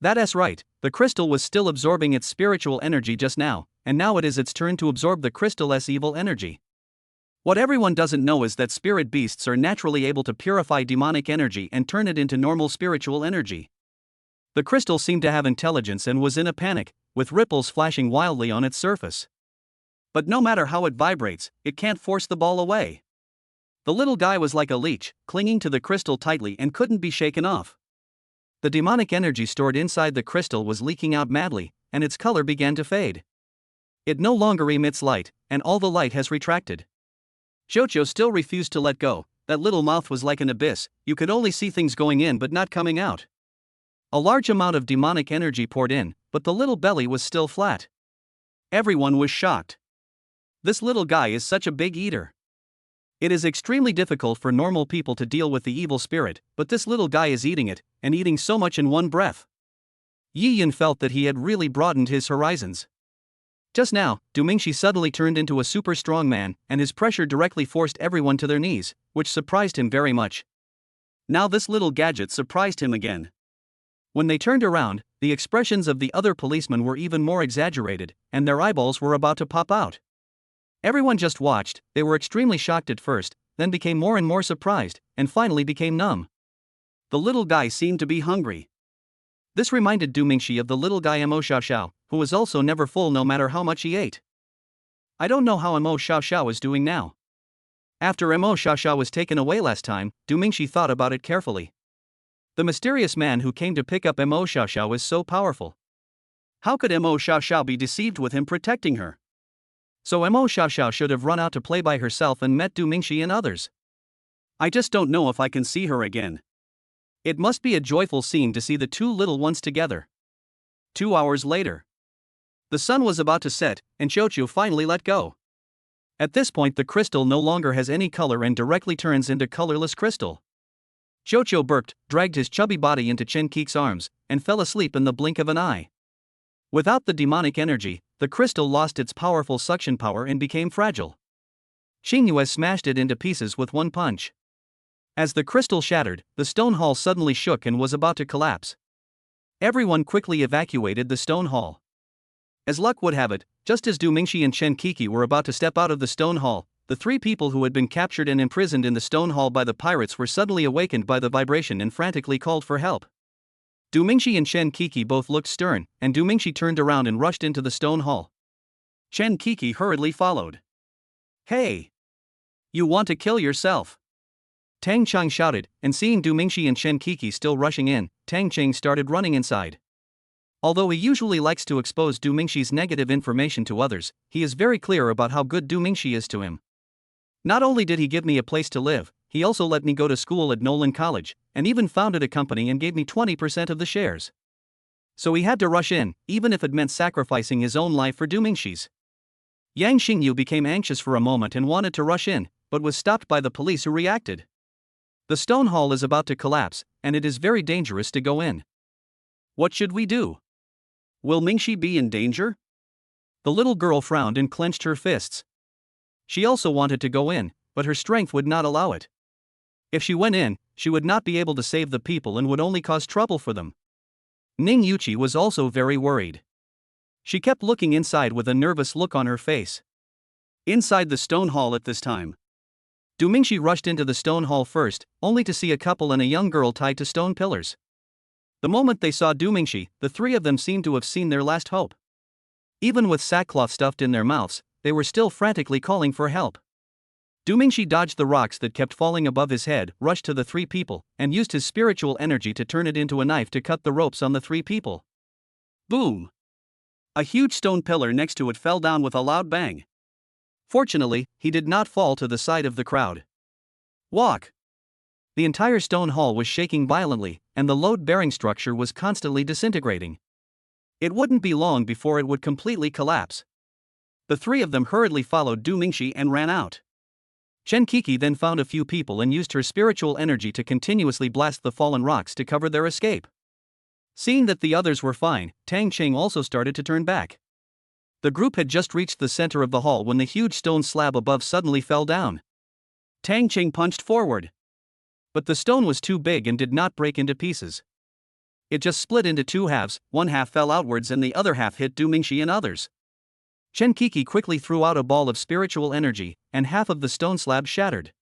That's right, the crystal was still absorbing its spiritual energy just now, and now it is its turn to absorb the crystal's evil energy. What everyone doesn't know is that spirit beasts are naturally able to purify demonic energy and turn it into normal spiritual energy. The crystal seemed to have intelligence and was in a panic, with ripples flashing wildly on its surface. But no matter how it vibrates, it can't force the ball away. The little guy was like a leech, clinging to the crystal tightly and couldn't be shaken off. The demonic energy stored inside the crystal was leaking out madly, and its color began to fade. It no longer emits light, and all the light has retracted. Qiuqiu still refused to let go. That little mouth was like an abyss, you could only see things going in but not coming out. A large amount of demonic energy poured in, but the little belly was still flat. Everyone was shocked. This little guy is such a big eater. It is extremely difficult for normal people to deal with the evil spirit, but this little guy is eating it, and eating so much in one breath. Yi Yin felt that he had really broadened his horizons. Just now, Du Mingxi suddenly turned into a super strong man, and his pressure directly forced everyone to their knees, which surprised him very much. Now this little gadget surprised him again. When they turned around, the expressions of the other policemen were even more exaggerated, and their eyeballs were about to pop out. Everyone just watched. They were extremely shocked at first, then became more and more surprised, and finally became numb. The little guy seemed to be hungry. This reminded Du Mingxi of the little guy Mo Xiaoxiao, who was also never full no matter how much he ate. I don't know how Mo Xiaoxiao is doing now. After Mo Xiaoxiao was taken away last time, Du Mingxi thought about it carefully. The mysterious man who came to pick up Mo Xiaoxiao is so powerful. How could Mo Xiaoxiao be deceived with him protecting her? So Mo Xiaoxiao should have run out to play by herself and met Du Mingxi and others. I just don't know if I can see her again. It must be a joyful scene to see the 2 little ones together. 2 hours later. The sun was about to set, and Qiuqiu finally let go. At this point the crystal no longer has any color and directly turns into colorless crystal. Qiuqiu burped, dragged his chubby body into Chen Kiki's arms, and fell asleep in the blink of an eye. Without the demonic energy, the crystal lost its powerful suction power and became fragile. Xingyue smashed it into pieces with one punch. As the crystal shattered, the stone hall suddenly shook and was about to collapse. Everyone quickly evacuated the stone hall. As luck would have it, just as Du Mingxi and Chen Kiki were about to step out of the stone hall, the 3 people who had been captured and imprisoned in the stone hall by the pirates were suddenly awakened by the vibration and frantically called for help. Du Mingxi and Chen Kiki both looked stern, and Du Mingxi turned around and rushed into the stone hall. Chen Kiki hurriedly followed. "Hey! You want to kill yourself?" Tang Cheng shouted, and seeing Du Mingxi and Chen Kiki still rushing in, Tang Cheng started running inside. Although he usually likes to expose Du Mingxi's negative information to others, he is very clear about how good Du Mingxi is to him. Not only did he give me a place to live, he also let me go to school at Nolan College, and even founded a company and gave me 20% of the shares. So he had to rush in, even if it meant sacrificing his own life for Du Mingxi's. Yang Xingyu became anxious for a moment and wanted to rush in, but was stopped by the police who reacted. The stone hall is about to collapse, and it is very dangerous to go in. What should we do? Will Mingxi be in danger? The little girl frowned and clenched her fists. She also wanted to go in, but her strength would not allow it. If she went in, she would not be able to save the people and would only cause trouble for them. Ning Yuchi was also very worried. She kept looking inside with a nervous look on her face. Inside the stone hall at this time, Du Mingxi rushed into the stone hall first, only to see a couple and a young girl tied to stone pillars. The moment they saw Du Mingxi, the three of them seemed to have seen their last hope. Even with sackcloth stuffed in their mouths, they were still frantically calling for help. Du Mingxi dodged the rocks that kept falling above his head, rushed to the three people, and used his spiritual energy to turn it into a knife to cut the ropes on the three people. Boom! A huge stone pillar next to it fell down with a loud bang. Fortunately, he did not fall to the side of the crowd. Walk! The entire stone hall was shaking violently, and the load-bearing structure was constantly disintegrating. It wouldn't be long before it would completely collapse. The three of them hurriedly followed Du Mingxi and ran out. Chen Kiki then found a few people and used her spiritual energy to continuously blast the fallen rocks to cover their escape. Seeing that the others were fine, Tang Cheng also started to turn back. The group had just reached the center of the hall when the huge stone slab above suddenly fell down. Tang Cheng punched forward. But the stone was too big and did not break into pieces. It just split into two halves, one half fell outwards and the other half hit Du Mingxi and others. Chen Kiki quickly threw out a ball of spiritual energy, and half of the stone slab shattered.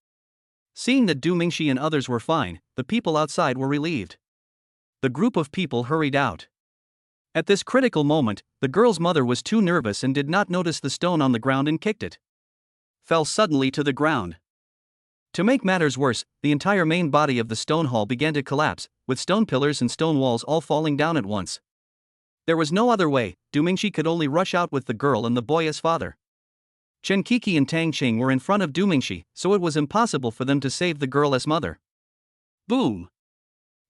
Seeing that Du Mingxi and others were fine, the people outside were relieved. The group of people hurried out. At this critical moment, the girl's mother was too nervous and did not notice the stone on the ground and kicked it. Fell suddenly to the ground. To make matters worse, the entire main body of the stone hall began to collapse, with stone pillars and stone walls all falling down at once. There was no other way. Du Mingxi could only rush out with the girl and the boy as father. Chen Kiki and Tang Cheng were in front of Du Mingxi, so it was impossible for them to save the girl as mother. Boom!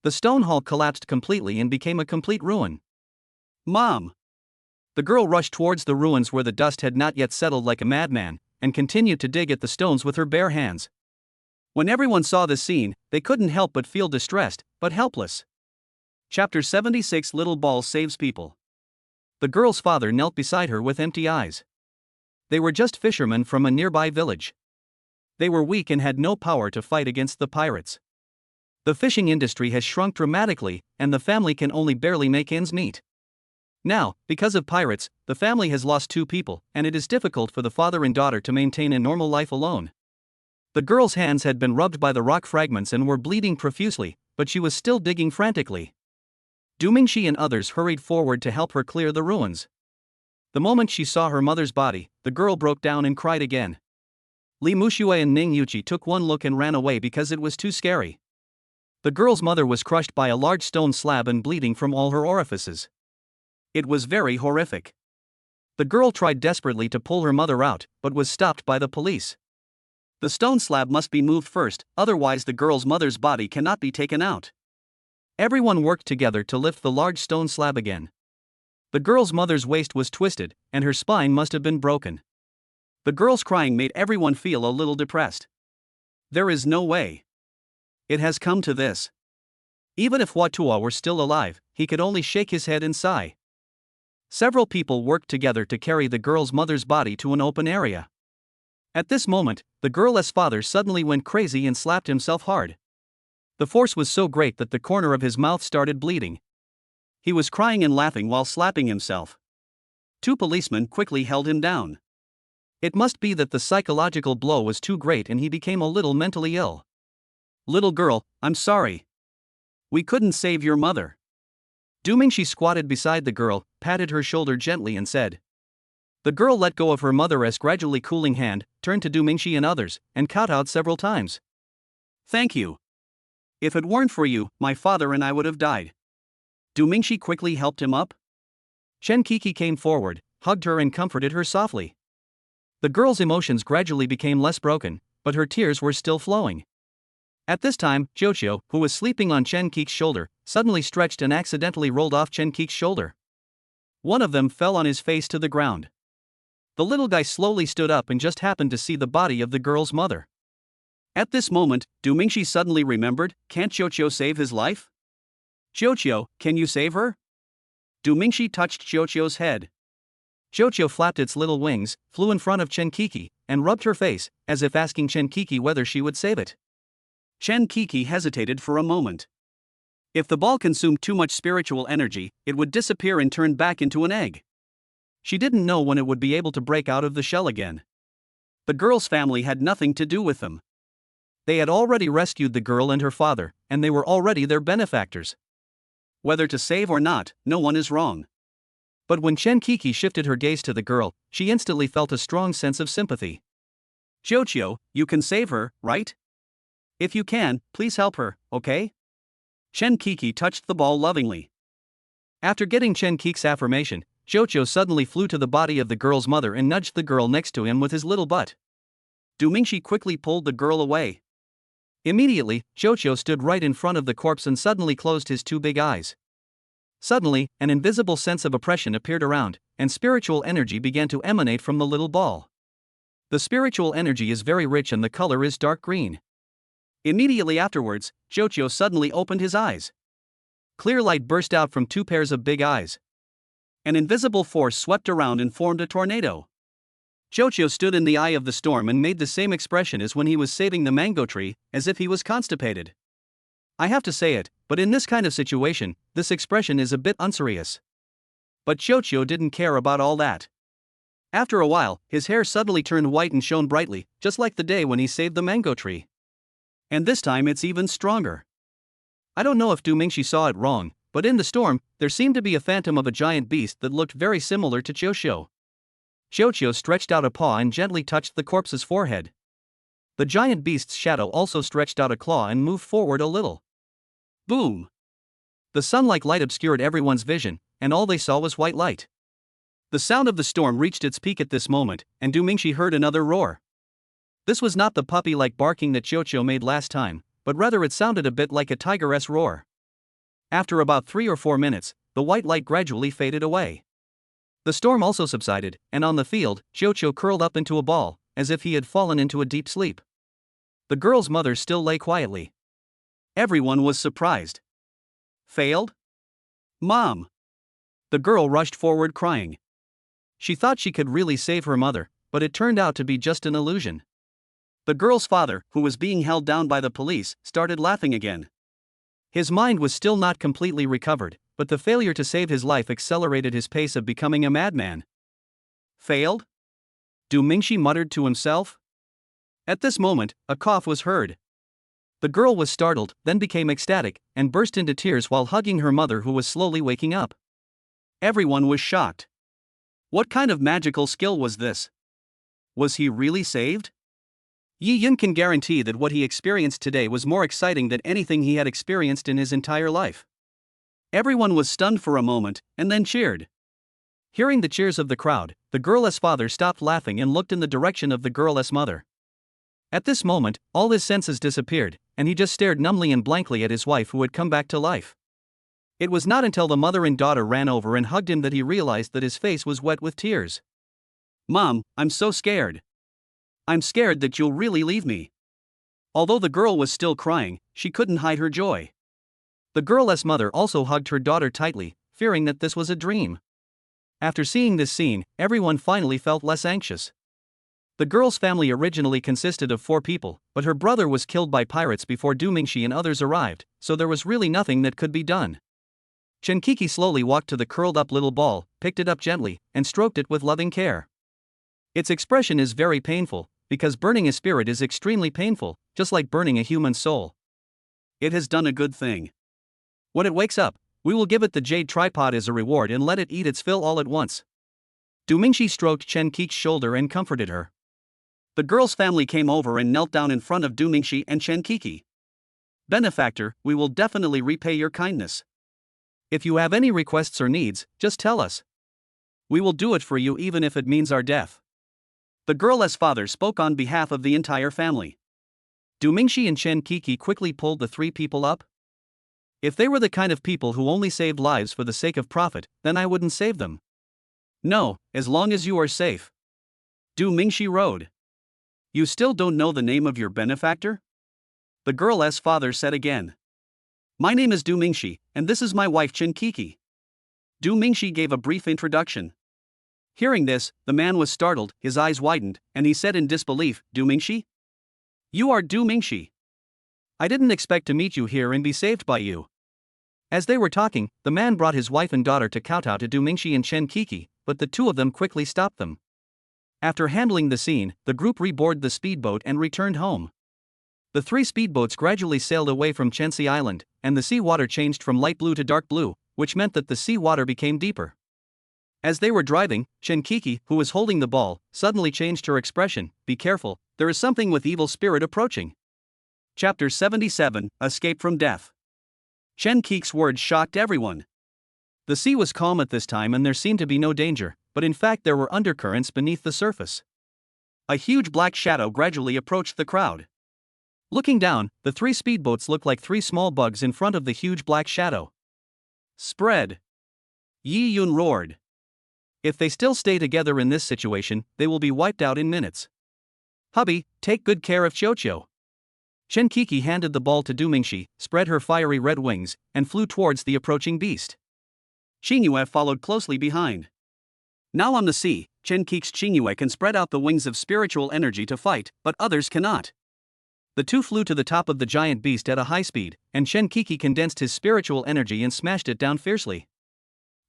The stone hall collapsed completely and became a complete ruin. Mom! The girl rushed towards the ruins where the dust had not yet settled like a madman, and continued to dig at the stones with her bare hands. When everyone saw this scene, they couldn't help but feel distressed, but helpless. Chapter 76 Little Ball Saves People. The girl's father knelt beside her with empty eyes. They were just fishermen from a nearby village. They were weak and had no power to fight against the pirates. The fishing industry has shrunk dramatically, and the family can only barely make ends meet. Now, because of pirates, the family has lost two people, and it is difficult for the father and daughter to maintain a normal life alone. The girl's hands had been rubbed by the rock fragments and were bleeding profusely, but she was still digging frantically. Du Mingxi and others hurried forward to help her clear the ruins. The moment she saw her mother's body, the girl broke down and cried again. Li Muxue and Ning Yuchi took one look and ran away because it was too scary. The girl's mother was crushed by a large stone slab and bleeding from all her orifices. It was very horrific. The girl tried desperately to pull her mother out, but was stopped by the police. The stone slab must be moved first, otherwise the girl's mother's body cannot be taken out. Everyone worked together to lift the large stone slab again. The girl's mother's waist was twisted, and her spine must have been broken. The girl's crying made everyone feel a little depressed. There is no way. It has come to this. Even if Watua were still alive, he could only shake his head and sigh. Several people worked together to carry the girl's mother's body to an open area. At this moment, the girl's father suddenly went crazy and slapped himself hard. The force was so great that the corner of his mouth started bleeding. He was crying and laughing while slapping himself. Two policemen quickly held him down. It must be that the psychological blow was too great and he became a little mentally ill. Little girl, I'm sorry. We couldn't save your mother. Du Mingxi squatted beside the girl, patted her shoulder gently and said. The girl let go of her mother's gradually cooling hand, turned to Du Mingxi and others, and kowtowed several times. Thank you. If it weren't for you, my father and I would have died. Du Mingxi quickly helped him up. Chen Kiki came forward, hugged her and comforted her softly. The girl's emotions gradually became less broken, but her tears were still flowing. At this time, Jochio, who was sleeping on Chen Kiki's shoulder, suddenly stretched and accidentally rolled off Chen Kiki's shoulder. One of them fell on his face to the ground. The little guy slowly stood up and just happened to see the body of the girl's mother. At this moment, Du Mingxi suddenly remembered, can't Jochio save his life? Jochio, can you save her? Du Mingxi touched Jochio's head. Jochio flapped its little wings, flew in front of Chen Kiki, and rubbed her face, as if asking Chen Kiki whether she would save it. Chen Kiki hesitated for a moment. If the ball consumed too much spiritual energy, it would disappear and turn back into an egg. She didn't know when it would be able to break out of the shell again. The girl's family had nothing to do with them. They had already rescued the girl and her father, and they were already their benefactors. Whether to save or not, no one is wrong. But when Chen Kiki shifted her gaze to the girl, she instantly felt a strong sense of sympathy. Xiao, you can save her, right? If you can, please help her, okay? Chen Kiki touched the ball lovingly. After getting Chen Kiki's affirmation, Xiao suddenly flew to the body of the girl's mother and nudged the girl next to him with his little butt. Du Mingxi quickly pulled the girl away. Immediately, Xiao stood right in front of the corpse and suddenly closed his two big eyes. Suddenly, an invisible sense of oppression appeared around, and spiritual energy began to emanate from the little ball. The spiritual energy is very rich and the color is dark green. Immediately afterwards, Xiao suddenly opened his eyes. Clear light burst out from two pairs of big eyes. An invisible force swept around and formed a tornado. Xiao stood in the eye of the storm and made the same expression as when he was saving the mango tree, as if he was constipated. I have to say it, but in this kind of situation, this expression is a bit unserious. But Xiao didn't care about all that. After a while, his hair suddenly turned white and shone brightly, just like the day when he saved the mango tree. And this time it's even stronger. I don't know if Du Mingxi saw it wrong, but in the storm, there seemed to be a phantom of a giant beast that looked very similar to Xiao. Xiao stretched out a paw and gently touched the corpse's forehead. The giant beast's shadow also stretched out a claw and moved forward a little. Boom! The sun-like light obscured everyone's vision, and all they saw was white light. The sound of the storm reached its peak at this moment, and Du Mingxi heard another roar. This was not the puppy-like barking that Xiao made last time, but rather it sounded a bit like a tigress roar. After about 3 or 4 minutes, the white light gradually faded away. The storm also subsided, and on the field, Xiao curled up into a ball, as if he had fallen into a deep sleep. The girl's mother still lay quietly. Everyone was surprised. Failed? Mom! The girl rushed forward crying. She thought she could really save her mother, but it turned out to be just an illusion. The girl's father, who was being held down by the police, started laughing again. His mind was still not completely recovered, but the failure to save his life accelerated his pace of becoming a madman. Failed? Du Mingxi muttered to himself. At this moment, a cough was heard. The girl was startled, then became ecstatic, and burst into tears while hugging her mother who was slowly waking up. Everyone was shocked. What kind of magical skill was this? Was he really saved? Yi Yun can guarantee that what he experienced today was more exciting than anything he had experienced in his entire life. Everyone was stunned for a moment, and then cheered. Hearing the cheers of the crowd, the girl's father stopped laughing and looked in the direction of the girl's mother. At this moment, all his senses disappeared, and he just stared numbly and blankly at his wife who had come back to life. It was not until the mother and daughter ran over and hugged him that he realized that his face was wet with tears. Mom, I'm so scared. I'm scared that you'll really leave me. Although the girl was still crying, she couldn't hide her joy. The girl's mother also hugged her daughter tightly, fearing that this was a dream. After seeing this scene, everyone finally felt less anxious. The girl's family originally consisted of 4 people, but her brother was killed by pirates before Du Mingxi and others arrived, so there was really nothing that could be done. Chen Kiki slowly walked to the curled-up little ball, picked it up gently, and stroked it with loving care. Its expression is very painful, because burning a spirit is extremely painful, just like burning a human soul. It has done a good thing. When it wakes up, we will give it the jade tripod as a reward and let it eat its fill all at once. Du Mingxi stroked Chen Kiki's shoulder and comforted her. The girl's family came over and knelt down in front of Du Mingxi and Chen Kiki. Benefactor, we will definitely repay your kindness. If you have any requests or needs, just tell us. We will do it for you even if it means our death. The girl's father spoke on behalf of the entire family. Du Mingxi and Chen Kiki quickly pulled the 3 people up. If they were the kind of people who only saved lives for the sake of profit, then I wouldn't save them. No, as long as you are safe. Du Mingxi rode. You still don't know the name of your benefactor? The girl's father said again. My name is Du Mingxi, and this is my wife Chen Kiki. Du Mingxi gave a brief introduction. Hearing this, the man was startled, his eyes widened, and he said in disbelief, Du Mingxi? You are Du Mingxi. I didn't expect to meet you here and be saved by you. As they were talking, the man brought his wife and daughter to kowtow to Dumingshi and Chen Kiki, but the two of them quickly stopped them. After handling the scene, the group reboarded the speedboat and returned home. The three speedboats gradually sailed away from Chensi Island, and the sea water changed from light blue to dark blue, which meant that the sea water became deeper. As they were driving, Chen Kiki, who was holding the ball, suddenly changed her expression. "Be careful, there is something with evil spirit approaching." Chapter 77, Escape from Death. Chen Kiki's words shocked everyone. The sea was calm at this time and there seemed to be no danger, but in fact there were undercurrents beneath the surface. A huge black shadow gradually approached the crowd. Looking down, the three speedboats looked like three small bugs in front of the huge black shadow. "Spread!" Yi Yun roared. "If they still stay together in this situation, they will be wiped out in minutes. Hubby, take good care of Qiuqiu." Chen Kiki handed the ball to Dumingshi, spread her fiery red wings, and flew towards the approaching beast. Xingyue followed closely behind. Now on the sea, Chen Kiki's Xingyue can spread out the wings of spiritual energy to fight, but others cannot. The two flew to the top of the giant beast at a high speed, and Chen Kiki condensed his spiritual energy and smashed it down fiercely.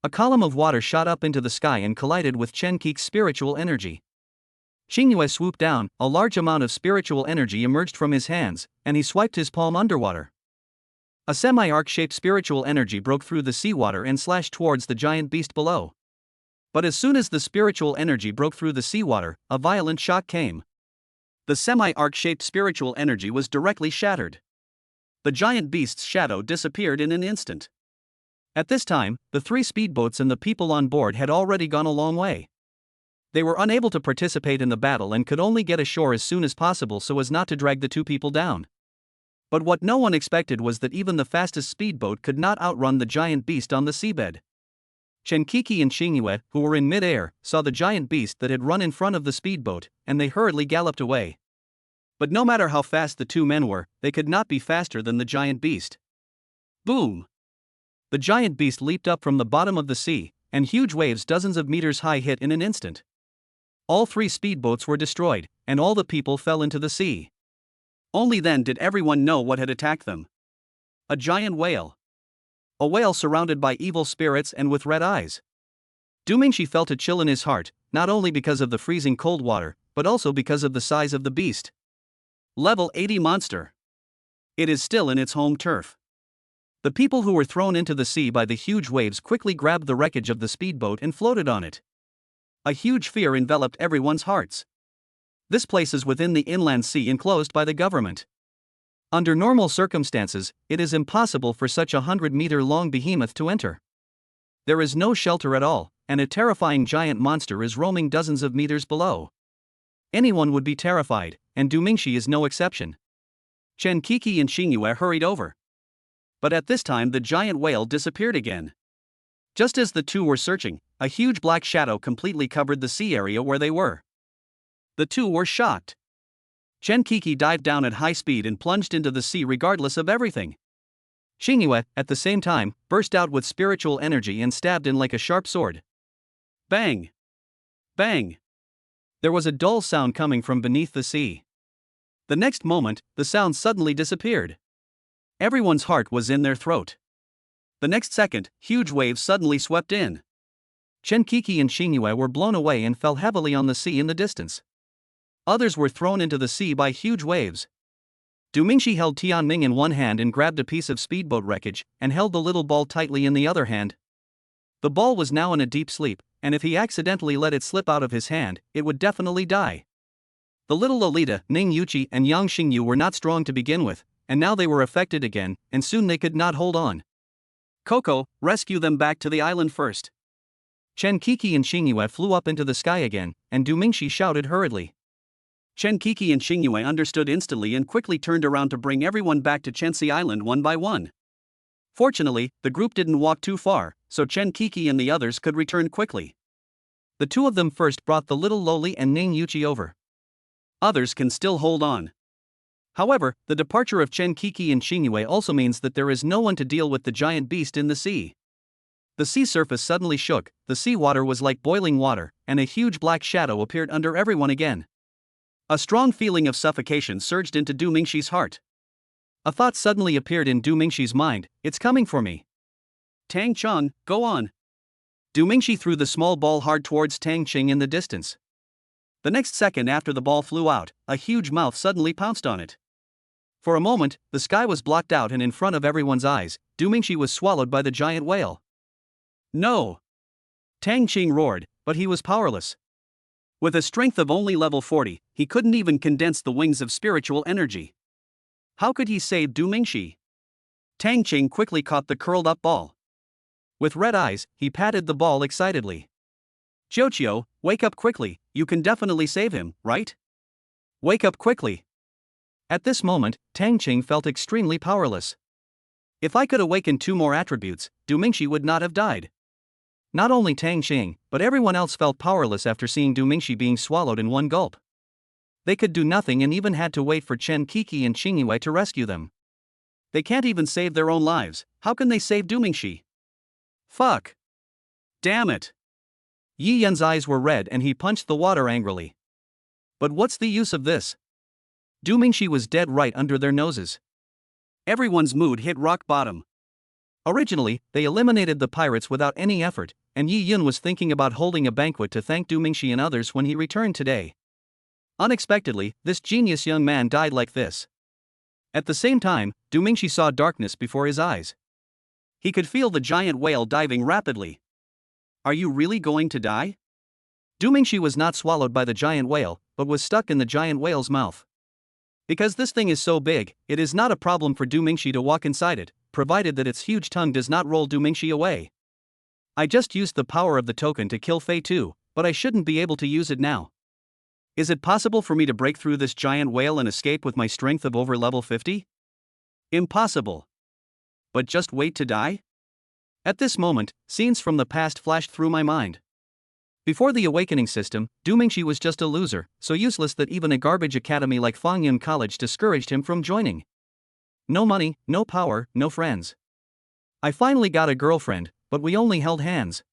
A column of water shot up into the sky and collided with Chen Kiki's spiritual energy. Xingyue swooped down, a large amount of spiritual energy emerged from his hands, and he swiped his palm underwater. A semi-arc-shaped spiritual energy broke through the seawater and slashed towards the giant beast below. But as soon as the spiritual energy broke through the seawater, a violent shock came. The semi-arc-shaped spiritual energy was directly shattered. The giant beast's shadow disappeared in an instant. At this time, the three speedboats and the people on board had already gone a long way. They were unable to participate in the battle and could only get ashore as soon as possible so as not to drag the two people down. But what no one expected was that even the fastest speedboat could not outrun the giant beast on the seabed. Chen Kiki and Xingyue, who were in mid-air, saw the giant beast that had run in front of the speedboat, and they hurriedly galloped away. But no matter how fast the two men were, they could not be faster than the giant beast. Boom! The giant beast leaped up from the bottom of the sea, and huge waves dozens of meters high hit in an instant. All three speedboats were destroyed, and all the people fell into the sea. Only then did everyone know what had attacked them. A giant whale. A whale surrounded by evil spirits and with red eyes. Dumingshi felt a chill in his heart, not only because of the freezing cold water, but also because of the size of the beast. Level 80 monster. It is still in its home turf. The people who were thrown into the sea by the huge waves quickly grabbed the wreckage of the speedboat and floated on it. A huge fear enveloped everyone's hearts. This place is within the inland sea enclosed by the government. Under normal circumstances, it is impossible for such a 100-meter-long behemoth to enter. There is no shelter at all, and a terrifying giant monster is roaming dozens of meters below. Anyone would be terrified, and Dumingshi is no exception. Chen Kiki and Xingyue hurried over. But at this time the giant whale disappeared again. Just as the two were searching, a huge black shadow completely covered the sea area where they were. The two were shocked. Chen Kiki dived down at high speed and plunged into the sea regardless of everything. Xingyue, at the same time, burst out with spiritual energy and stabbed in like a sharp sword. Bang! Bang! There was a dull sound coming from beneath the sea. The next moment, the sound suddenly disappeared. Everyone's heart was in their throat. The next second, huge waves suddenly swept in. Chen Kiki and Xingyue were blown away and fell heavily on the sea in the distance. Others were thrown into the sea by huge waves. Dumingshi held Tianming in one hand and grabbed a piece of speedboat wreckage, and held the little ball tightly in the other hand. The ball was now in a deep sleep, and if he accidentally let it slip out of his hand, it would definitely die. The little Lolita, Ning Yuqi and Yang Xingyu were not strong to begin with, and now they were affected again, and soon they could not hold on. Coco, rescue them back to the island first. Chen Kiki and Xingyue flew up into the sky again, and Dumingshi shouted hurriedly. Chen Kiki and Xingyue understood instantly and quickly turned around to bring everyone back to Chensi Island one by one. Fortunately, the group didn't walk too far, so Chen Kiki and the others could return quickly. The two of them first brought the little Loli and Ning Yuqi over. Others can still hold on. However, the departure of Chen Kiki and Xingyue also means that there is no one to deal with the giant beast in the sea. The sea surface suddenly shook, the seawater was like boiling water, and a huge black shadow appeared under everyone again. A strong feeling of suffocation surged into Dumingshi's heart. A thought suddenly appeared in Dumingshi's mind, it's coming for me. Tang Cheng, go on. Du Mingxi threw the small ball hard towards Tang Cheng in the distance. The next second after the ball flew out, a huge mouth suddenly pounced on it. For a moment, the sky was blocked out and in front of everyone's eyes, Du Mingxi was swallowed by the giant whale. No! Tang Cheng roared, but he was powerless. With a strength of only level 40, he couldn't even condense the wings of spiritual energy. How could he save Du Mingxi? Tang Cheng quickly caught the curled-up ball. With red eyes, he patted the ball excitedly. Jiuqiu, wake up quickly, you can definitely save him, right? Wake up quickly. At this moment, Tang Cheng felt extremely powerless. If I could awaken 2 more attributes, Du Mingxi would not have died. Not only Tang Cheng, but everyone else felt powerless after seeing Du Mingxi being swallowed in one gulp. They could do nothing and even had to wait for Chen Qi and Qing Yue to rescue them. They can't even save their own lives, how can they save Du Mingxi? Fuck! Damn it! Yi Yan's eyes were red and he punched the water angrily. But what's the use of this? Du Mingxi was dead right under their noses. Everyone's mood hit rock bottom. Originally, they eliminated the pirates without any effort, and Yi Yun was thinking about holding a banquet to thank Du Mingxi and others when he returned today. Unexpectedly, this genius young man died like this. At the same time, Du Mingxi saw darkness before his eyes. He could feel the giant whale diving rapidly. Are you really going to die? Du Mingxi was not swallowed by the giant whale, but was stuck in the giant whale's mouth. Because this thing is so big, it is not a problem for Du Mingxi to walk inside it, provided that its huge tongue does not roll Du Mingxi away. I just used the power of the token to kill Fei Tu, but I shouldn't be able to use it now. Is it possible for me to break through this giant whale and escape with my strength of over level 50? Impossible. But just wait to die? At this moment, scenes from the past flashed through my mind. Before the awakening system, Du Mingxi was just a loser, so useless that even a garbage academy like Fangyun College discouraged him from joining. No money, no power, no friends. I finally got a girlfriend, but we only held hands.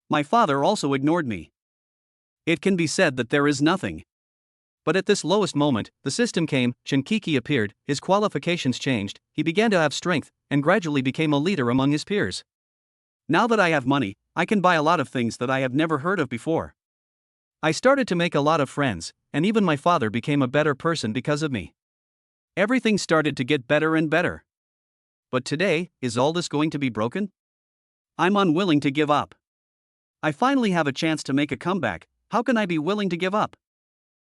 My father also ignored me. It can be said that there is nothing. But at this lowest moment, the system came, Chen Qi appeared, his qualifications changed, he began to have strength, and gradually became a leader among his peers. Now that I have money, I can buy a lot of things that I have never heard of before. I started to make a lot of friends, and even my father became a better person because of me. Everything started to get better and better. But today, is all this going to be broken? I'm unwilling to give up. I finally have a chance to make a comeback, how can I be willing to give up?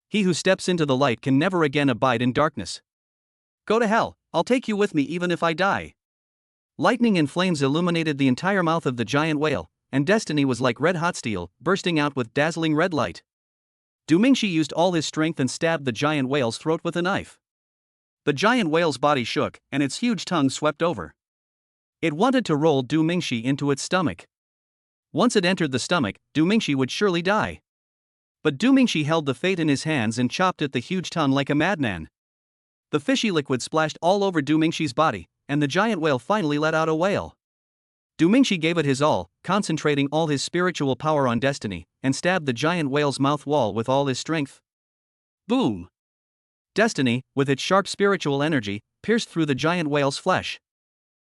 He who steps into the light can never again abide in darkness. Go to hell, I'll take you with me even if I die. Lightning and flames illuminated the entire mouth of the giant whale, and destiny was like red-hot steel, bursting out with dazzling red light. Du Mingxi used all his strength and stabbed the giant whale's throat with a knife. The giant whale's body shook, and its huge tongue swept over. It wanted to roll Du Mingxi into its stomach. Once it entered the stomach, Du Mingxi would surely die. But Du Mingxi held the fate in his hands and chopped at the huge tongue like a madman. The fishy liquid splashed all over Du Mingxi's body, and the giant whale finally let out a wail. Du Mingxi gave it his all, concentrating all his spiritual power on destiny, and stabbed the giant whale's mouth wall with all his strength. Boom! Destiny, with its sharp spiritual energy, pierced through the giant whale's flesh.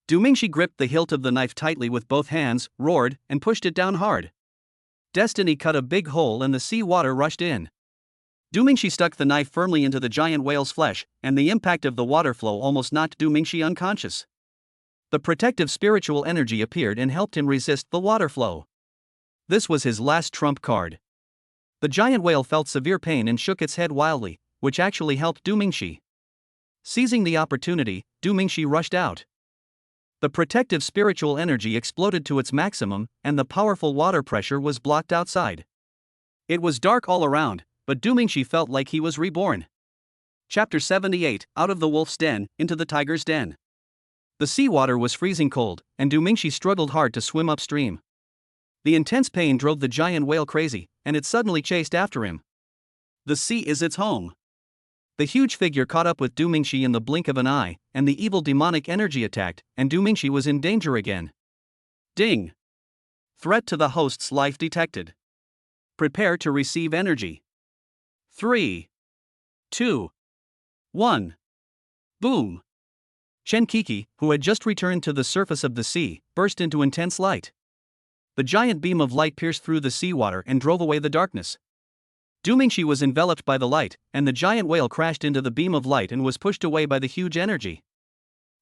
Du Mingxi gripped the hilt of the knife tightly with both hands, roared, and pushed it down hard. Destiny cut a big hole and the sea water rushed in. Du Mingxi stuck the knife firmly into the giant whale's flesh, and the impact of the water flow almost knocked Du Mingxi unconscious. The protective spiritual energy appeared and helped him resist the water flow. This was his last trump card. The giant whale felt severe pain and shook its head wildly, which actually helped Du Mingxi. Seizing the opportunity, Du Mingxi rushed out. The protective spiritual energy exploded to its maximum, and the powerful water pressure was blocked outside. It was dark all around, but Du Mingxi felt like he was reborn. Chapter 78, Out of the Wolf's Den, Into the Tiger's Den. The seawater was freezing cold, and Du Mingxi struggled hard to swim upstream. The intense pain drove the giant whale crazy, and it suddenly chased after him. The sea is its home. The huge figure caught up with Du Mingxi in the blink of an eye, and the evil demonic energy attacked, and Du Mingxi was in danger again. Ding! Threat to the host's life detected. Prepare to receive energy. 3, 2, 1. Boom! Chen Qi, who had just returned to the surface of the sea, burst into intense light. The giant beam of light pierced through the seawater and drove away the darkness. Du Mingxi was enveloped by the light, and the giant whale crashed into the beam of light and was pushed away by the huge energy.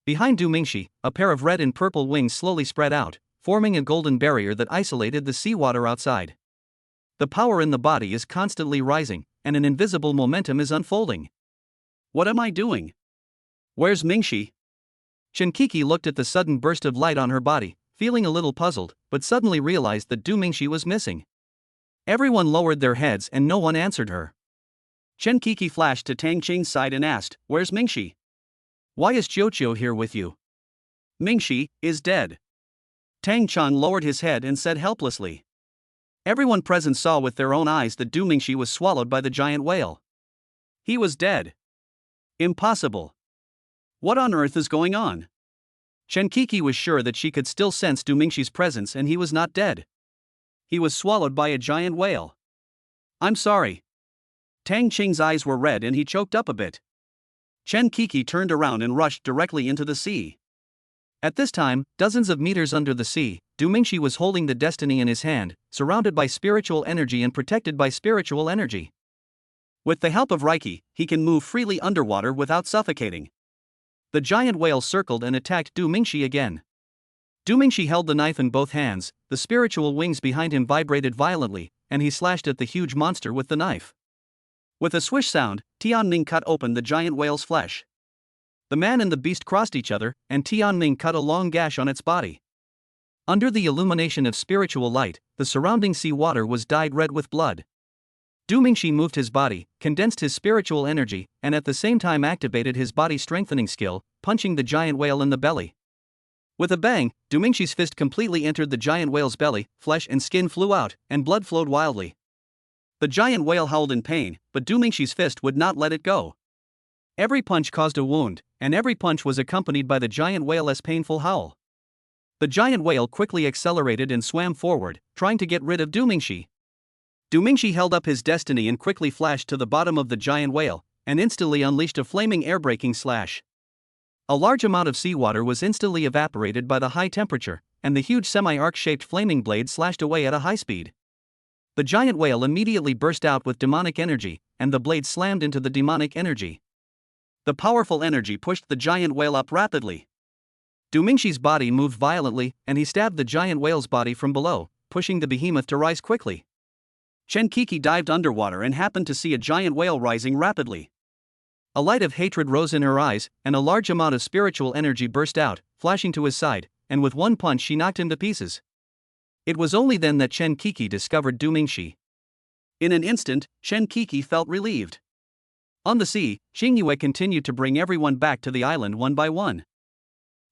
Behind Du Mingxi, a pair of red and purple wings slowly spread out, forming a golden barrier that isolated the seawater outside. The power in the body is constantly rising, and an invisible momentum is unfolding. What am I doing? Where's Mingxi? Chen Qi looked at the sudden burst of light on her body, feeling a little puzzled, but suddenly realized that Du Mingxi was missing. Everyone lowered their heads and no one answered her. Chen Qi flashed to Tang Qing's side and asked, "Where's Mingxi? Why is Jiuqiu here with you?" "Mingxi is dead." Tang Chong lowered his head and said helplessly. Everyone present saw with their own eyes that Du Mingxi was swallowed by the giant whale. He was dead. Impossible. What on earth is going on? Chen Qi was sure that she could still sense Du Mingxi's presence and he was not dead. He was swallowed by a giant whale. I'm sorry. Tang Qing's eyes were red and he choked up a bit. Chen Qi turned around and rushed directly into the sea. At this time, dozens of meters under the sea, Du Mingxi was holding the destiny in his hand, surrounded by spiritual energy and protected by spiritual energy. With the help of Reiki, he can move freely underwater without suffocating. The giant whale circled and attacked Du Mingxi again. Du Mingxi held the knife in both hands, the spiritual wings behind him vibrated violently, and he slashed at the huge monster with the knife. With a swish sound, Tianming cut open the giant whale's flesh. The man and the beast crossed each other, and Tianming cut a long gash on its body. Under the illumination of spiritual light, the surrounding sea water was dyed red with blood. Du Mingxi moved his body, condensed his spiritual energy, and at the same time activated his body strengthening skill, punching the giant whale in the belly. With a bang, Du Mingxi's fist completely entered the giant whale's belly, flesh and skin flew out, and blood flowed wildly. The giant whale howled in pain, but Du Mingxi's fist would not let it go. Every punch caused a wound, and every punch was accompanied by the giant whale's painful howl. The giant whale quickly accelerated and swam forward, trying to get rid of Du Mingxi. Du Mingxi held up his destiny and quickly flashed to the bottom of the giant whale, and instantly unleashed a flaming air-breaking slash. A large amount of seawater was instantly evaporated by the high temperature, and the huge semi-arc-shaped flaming blade slashed away at a high speed. The giant whale immediately burst out with demonic energy, and the blade slammed into the demonic energy. The powerful energy pushed the giant whale up rapidly. Du Mingxi's body moved violently, and he stabbed the giant whale's body from below, pushing the behemoth to rise quickly. Chen Qi dived underwater and happened to see a giant whale rising rapidly. A light of hatred rose in her eyes, and a large amount of spiritual energy burst out, flashing to his side, and with one punch she knocked him to pieces. It was only then that Chen Qi discovered Du Mingxi. In an instant, Chen Qi felt relieved. On the sea, Xingyue continued to bring everyone back to the island one by one.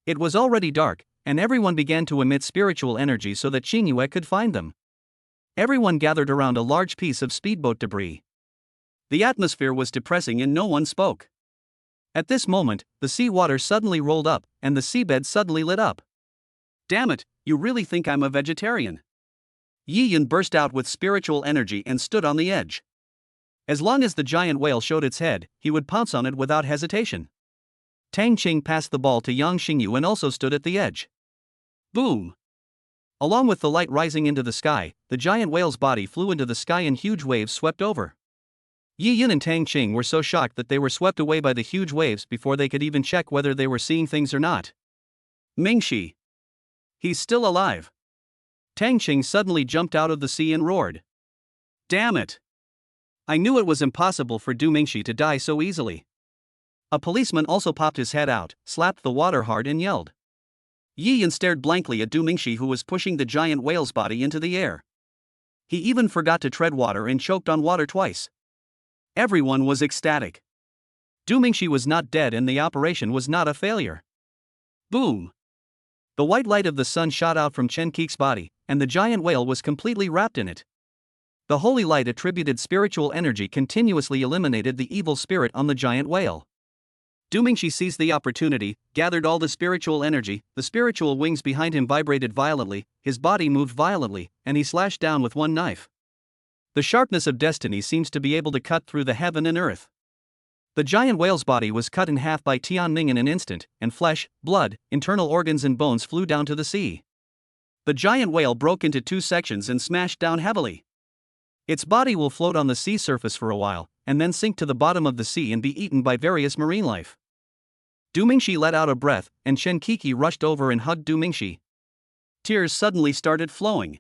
It was already dark, and everyone began to emit spiritual energy so that Xingyue could find them. Everyone gathered around a large piece of speedboat debris. The atmosphere was depressing and no one spoke. At this moment, the seawater suddenly rolled up, and the seabed suddenly lit up. Damn it, you really think I'm a vegetarian? Yi Yan burst out with spiritual energy and stood on the edge. As long as the giant whale showed its head, he would pounce on it without hesitation. Tang Qing passed the ball to Yang Xingyu and also stood at the edge. Boom! Along with the light rising into the sky, the giant whale's body flew into the sky and huge waves swept over. Yi Yan and Tang Qing were so shocked that they were swept away by the huge waves before they could even check whether they were seeing things or not. Mingxi! He's still alive! Tang Qing suddenly jumped out of the sea and roared. Damn it! I knew it was impossible for Du Mingxi to die so easily. A policeman also popped his head out, slapped the water hard and yelled. Yi Yan stared blankly at Du Mingxi, who was pushing the giant whale's body into the air. He even forgot to tread water and choked on water twice. Everyone was ecstatic. Du Mingxi was not dead and the operation was not a failure. Boom! The white light of the sun shot out from Chen Qi's body, and the giant whale was completely wrapped in it. The holy light attributed spiritual energy continuously eliminated the evil spirit on the giant whale. Du Mingxi seized the opportunity, gathered all the spiritual energy, the spiritual wings behind him vibrated violently, his body moved violently, and he slashed down with one knife. The sharpness of destiny seems to be able to cut through the heaven and earth. The giant whale's body was cut in half by Tianming in an instant, and flesh, blood, internal organs and bones flew down to the sea. The giant whale broke into 2 sections and smashed down heavily. Its body will float on the sea surface for a while, and then sink to the bottom of the sea and be eaten by various marine life. Du Mingxi let out a breath, and Chen Kiki rushed over and hugged Du Mingxi. Tears suddenly started flowing.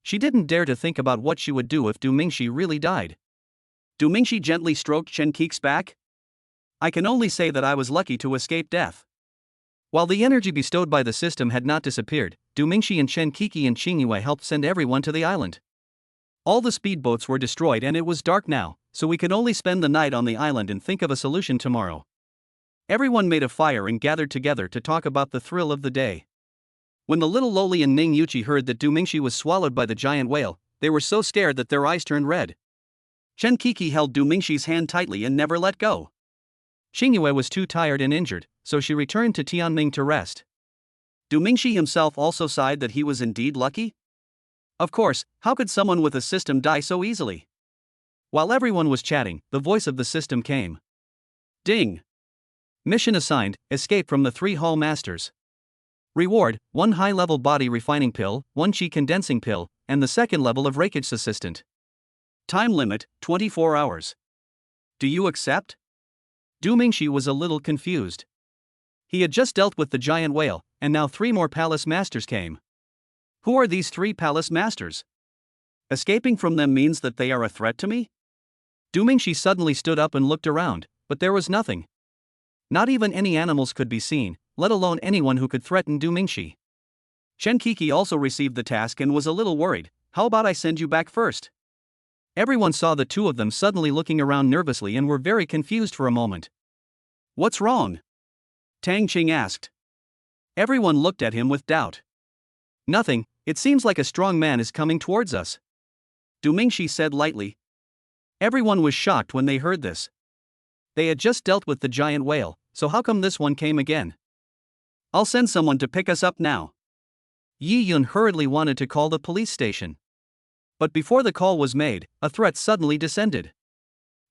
She didn't dare to think about what she would do if Du Mingxi really died. Du Mingxi gently stroked Chen Kiki's back. I can only say that I was lucky to escape death. While the energy bestowed by the system had not disappeared, Du Mingxi and Chen Kiki and Qingyue helped send everyone to the island. All the speedboats were destroyed and it was dark now, so we could only spend the night on the island and think of a solution tomorrow. Everyone made a fire and gathered together to talk about the thrill of the day. When the little Loli and Ning Yuchi heard that Du Mingxi was swallowed by the giant whale, they were so scared that their eyes turned red. Chen Kiki held Du Mingxi's hand tightly and never let go. Qingyue was too tired and injured, so she returned to Tianming to rest. Du Mingxi himself also sighed that he was indeed lucky. Of course, how could someone with a system die so easily? While everyone was chatting, the voice of the system came. Ding! Mission assigned, escape from the 3 Hall Masters. Reward, 1 high-level body refining pill, 1 chi condensing pill, and the 2nd level of Reikage assistant. Time limit, 24 hours. Do you accept? Du Mingxi was a little confused. He had just dealt with the giant whale, and now 3 more palace masters came. Who are these 3 palace masters? Escaping from them means that they are a threat to me? Du Mingxi suddenly stood up and looked around, but there was nothing. Not even any animals could be seen, let alone anyone who could threaten Du Mingxi. Chen Kiki also received the task and was a little worried. How about I send you back first? Everyone saw the 2 of them suddenly looking around nervously and were very confused for a moment. What's wrong? Tang Qing asked. Everyone looked at him with doubt. Nothing, it seems like a strong man is coming towards us. Du Mingxi said lightly. Everyone was shocked when they heard this. They had just dealt with the giant whale, so how come this one came again? I'll send someone to pick us up now. Yi Yun hurriedly wanted to call the police station. But before the call was made, a threat suddenly descended.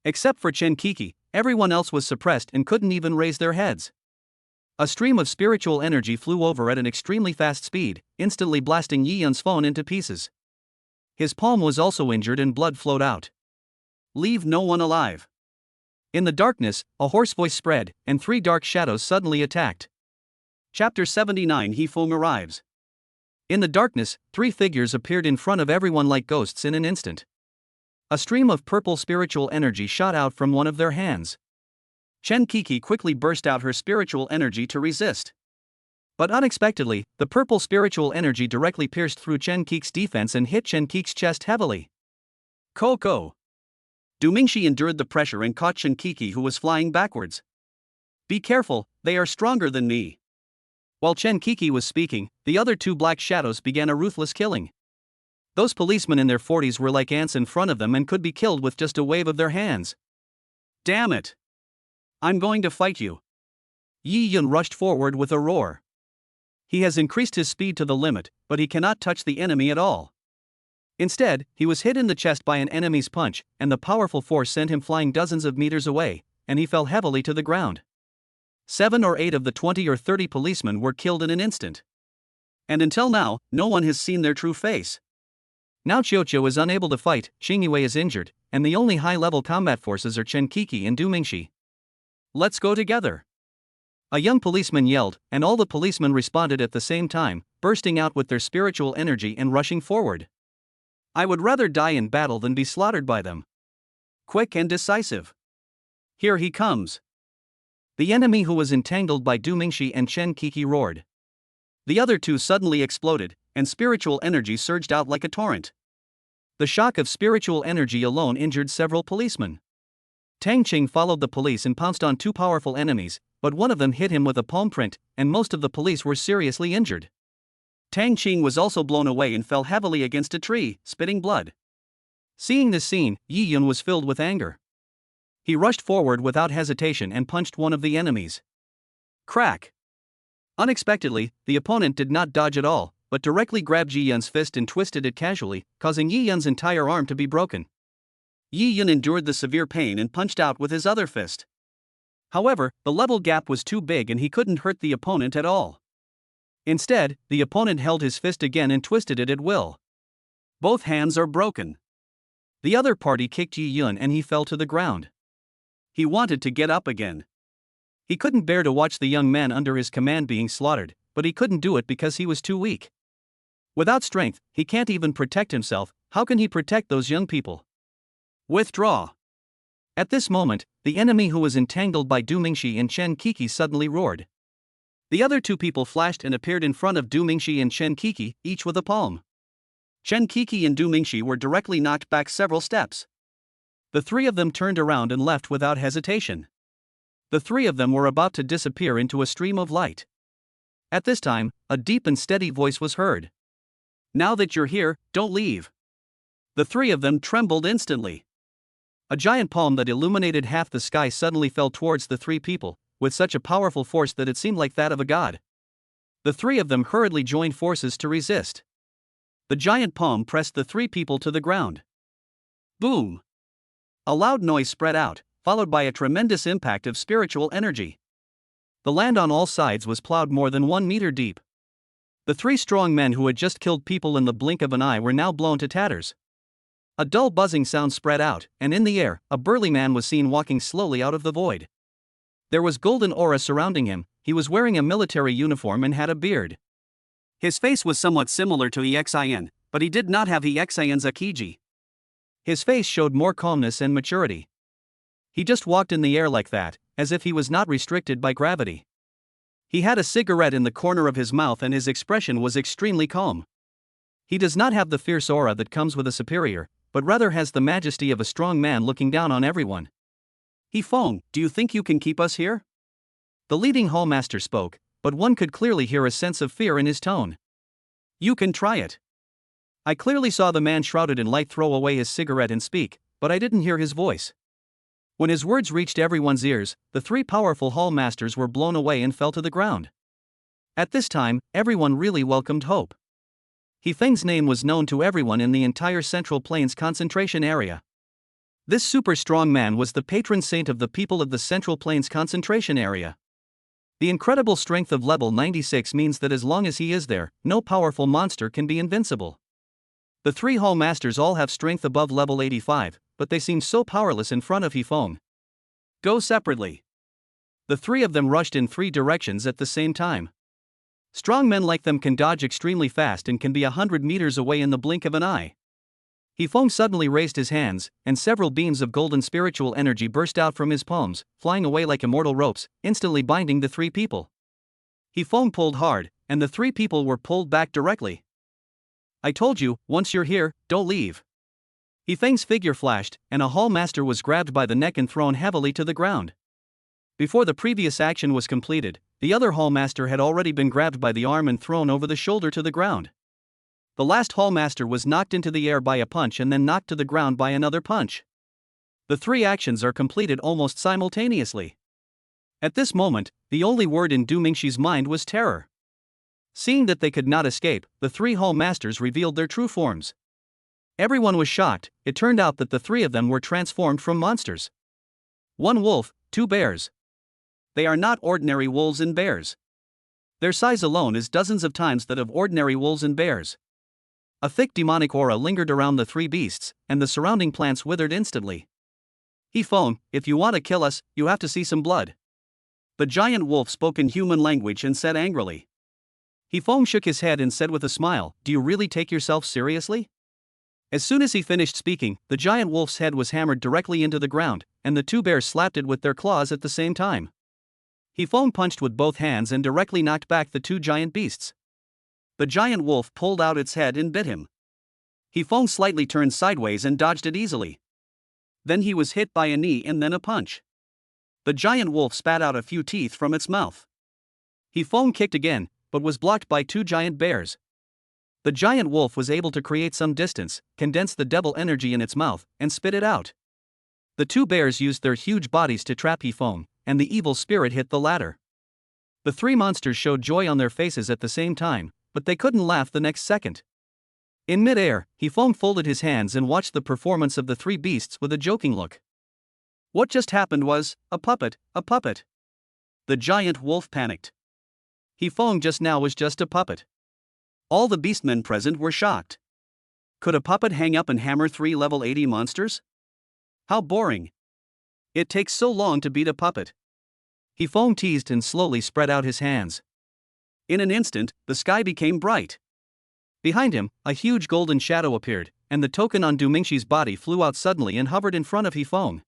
Except for Chen Kiki, everyone else was suppressed and couldn't even raise their heads. A stream of spiritual energy flew over at an extremely fast speed, instantly blasting Yi Yun's phone into pieces. His palm was also injured and blood flowed out. Leave no one alive. In the darkness, a hoarse voice spread, and 3 dark shadows suddenly attacked. Chapter 79 He Feng arrives. In the darkness, 3 figures appeared in front of everyone like ghosts in an instant. A stream of purple spiritual energy shot out from one of their hands. Chen Kiki quickly burst out her spiritual energy to resist. But unexpectedly, the purple spiritual energy directly pierced through Chen Kiki's defense and hit Chen Kiki's chest heavily. Ko! Du Mingxi endured the pressure and caught Chen Kiki, who was flying backwards. Be careful, they are stronger than me. While Chen Kiki was speaking, the other 2 black shadows began a ruthless killing. Those policemen in their 40s were like ants in front of them and could be killed with just a wave of their hands. Damn it! I'm going to fight you. Yi Yun rushed forward with a roar. He has increased his speed to the limit, but he cannot touch the enemy at all. Instead, he was hit in the chest by an enemy's punch, and the powerful force sent him flying dozens of meters away, and he fell heavily to the ground. 7 or 8 of the 20 or 30 policemen were killed in an instant. And until now, no one has seen their true face. Now Qiuqiu is unable to fight, Xingyue is injured, and the only high-level combat forces are Chen Kiki and Du Mingxi. Let's go together. A young policeman yelled, and all the policemen responded at the same time, bursting out with their spiritual energy and rushing forward. I would rather die in battle than be slaughtered by them. Quick and decisive. Here he comes. The enemy who was entangled by Du Mingxi and Chen Kiki roared. The other 2 suddenly exploded, and spiritual energy surged out like a torrent. The shock of spiritual energy alone injured several policemen. Tang Qing followed the police and pounced on 2 powerful enemies, but one of them hit him with a palm print, and most of the police were seriously injured. Tang Qing was also blown away and fell heavily against a tree, spitting blood. Seeing this scene, Yi Yun was filled with anger. He rushed forward without hesitation and punched one of the enemies. Crack! Unexpectedly, the opponent did not dodge at all, but directly grabbed Yi Yun's fist and twisted it casually, causing Yi Yun's entire arm to be broken. Yi Yun endured the severe pain and punched out with his other fist. However, the level gap was too big and he couldn't hurt the opponent at all. Instead, the opponent held his fist again and twisted it at will. Both hands are broken. The other party kicked Yi Yun and he fell to the ground. He wanted to get up again. He couldn't bear to watch the young man under his command being slaughtered, but he couldn't do it because he was too weak. Without strength, he can't even protect himself. How can he protect those young people? Withdraw. At this moment, the enemy who was entangled by Du Mingxi and Chen Qixi suddenly roared. The other two people flashed and appeared in front of Du Mingxi and Chen Qixi, each with a palm. Chen Qixi and Du Mingxi were directly knocked back several steps. The three of them turned around and left without hesitation. The three of them were about to disappear into a stream of light. At this time, a deep and steady voice was heard. Now that you're here, don't leave. The three of them trembled instantly. A giant palm that illuminated half the sky suddenly fell towards the three people, with such a powerful force that it seemed like that of a god. The three of them hurriedly joined forces to resist. The giant palm pressed the three people to the ground. Boom! A loud noise spread out, followed by a tremendous impact of spiritual energy. The land on all sides was plowed more than 1 meter deep. The three strong men who had just killed people in the blink of an eye were now blown to tatters. A dull buzzing sound spread out, and in the air, a burly man was seen walking slowly out of the void. There was golden aura surrounding him. He was wearing a military uniform and had a beard. His face was somewhat similar to Exin, but he did not have Exin's Akiji. His face showed more calmness and maturity. He just walked in the air like that, as if he was not restricted by gravity. He had a cigarette in the corner of his mouth and his expression was extremely calm. He does not have the fierce aura that comes with a superior, but rather has the majesty of a strong man looking down on everyone. He Feng, do you think you can keep us here? The leading hallmaster spoke, but one could clearly hear a sense of fear in his tone. You can try it. I clearly saw the man shrouded in light throw away his cigarette and speak, but I didn't hear his voice. When his words reached everyone's ears, the three powerful hallmasters were blown away and fell to the ground. At this time, everyone really welcomed hope. He Feng's name was known to everyone in the entire Central Plains concentration area. This super strong man was the patron saint of the people of the Central Plains concentration area. The incredible strength of level 96 means that as long as he is there, no powerful monster can be invincible. The three hall masters all have strength above level 85, but they seem so powerless in front of He Feng. Go separately. The three of them rushed in 3 directions at the same time. Strong men like them can dodge extremely fast and can be 100 meters away in the blink of an eye. He Feng suddenly raised his hands, and several beams of golden spiritual energy burst out from his palms, flying away like immortal ropes, instantly binding the 3 people. He Feng pulled hard, and the 3 people were pulled back directly. I told you, once you're here, don't leave. He Feng's figure flashed, and a hall master was grabbed by the neck and thrown heavily to the ground. Before the previous action was completed, the other hallmaster had already been grabbed by the arm and thrown over the shoulder to the ground. The last hallmaster was knocked into the air by a punch and then knocked to the ground by another punch. The 3 actions are completed almost simultaneously. At this moment, the only word in Du Mingxi's mind was terror. Seeing that they could not escape, the 3 hallmasters revealed their true forms. Everyone was shocked. It turned out that the 3 of them were transformed from monsters. 1 wolf, 2 bears. They are not ordinary wolves and bears. Their size alone is dozens of times that of ordinary wolves and bears. A thick demonic aura lingered around the 3 beasts, and the surrounding plants withered instantly. He Feng, if you want to kill us, you have to see some blood. The giant wolf spoke in human language and said angrily. He Feng shook his head and said with a smile, do you really take yourself seriously? As soon as he finished speaking, the giant wolf's head was hammered directly into the ground, and the 2 bears slapped it with their claws at the same time. He Feng punched with both hands and directly knocked back the 2 giant beasts. The giant wolf pulled out its head and bit him. He Feng slightly turned sideways and dodged it easily. Then he was hit by a knee and then a punch. The giant wolf spat out a few teeth from its mouth. He Feng kicked again, but was blocked by 2 giant bears. The giant wolf was able to create some distance, condense the devil energy in its mouth, and spit it out. The 2 bears used their huge bodies to trap He Feng, and the evil spirit hit the latter. The 3 monsters showed joy on their faces at the same time, but they couldn't laugh the next second. In mid-air, He Feng folded his hands and watched the performance of the 3 beasts with a joking look. What just happened was, a puppet, a puppet. The giant wolf panicked. He Feng just now was just a puppet. All the beastmen present were shocked. Could a puppet hang up and hammer 3 level 80 monsters? How boring. It takes so long to beat a puppet. He Feng teased and slowly spread out his hands. In an instant, the sky became bright. Behind him, a huge golden shadow appeared, and the token on Du Mingxi's body flew out suddenly and hovered in front of He Feng.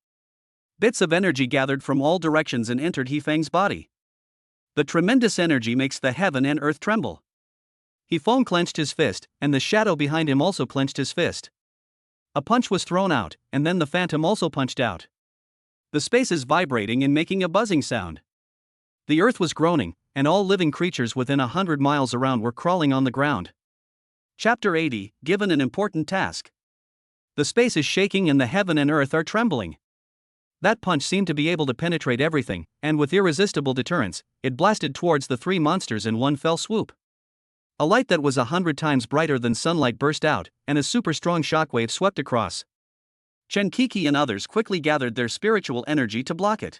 Bits of energy gathered from all directions and entered He Feng's body. The tremendous energy makes the heaven and earth tremble. He Feng clenched his fist, and the shadow behind him also clenched his fist. A punch was thrown out, and then the phantom also punched out. The space is vibrating and making a buzzing sound. The earth was groaning, and all living creatures within 100 miles around were crawling on the ground. Chapter 80, given an important task. The space is shaking and the heaven and earth are trembling. That punch seemed to be able to penetrate everything, and with irresistible deterrence, it blasted towards the 3 monsters in one fell swoop. A light that was 100 times brighter than sunlight burst out, and a super strong shockwave swept across. Chen Kiki and others quickly gathered their spiritual energy to block it.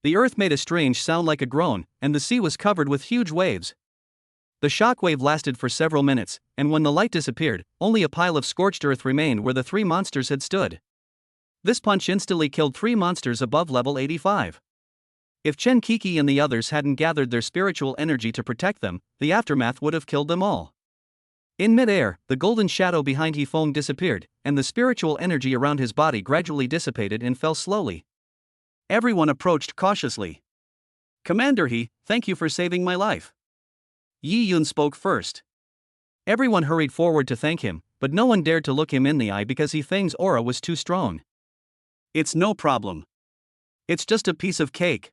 The earth made a strange sound like a groan, and the sea was covered with huge waves. The shockwave lasted for several minutes, and when the light disappeared, only a pile of scorched earth remained where the 3 monsters had stood. This punch instantly killed 3 monsters above level 85. If Chen Kiki and the others hadn't gathered their spiritual energy to protect them, the aftermath would have killed them all. In mid-air, the golden shadow behind He Feng disappeared, and the spiritual energy around his body gradually dissipated and fell slowly. Everyone approached cautiously. Commander He, thank you for saving my life. Yi Yun spoke first. Everyone hurried forward to thank him, but no one dared to look him in the eye because He Feng's aura was too strong. It's no problem. It's just a piece of cake.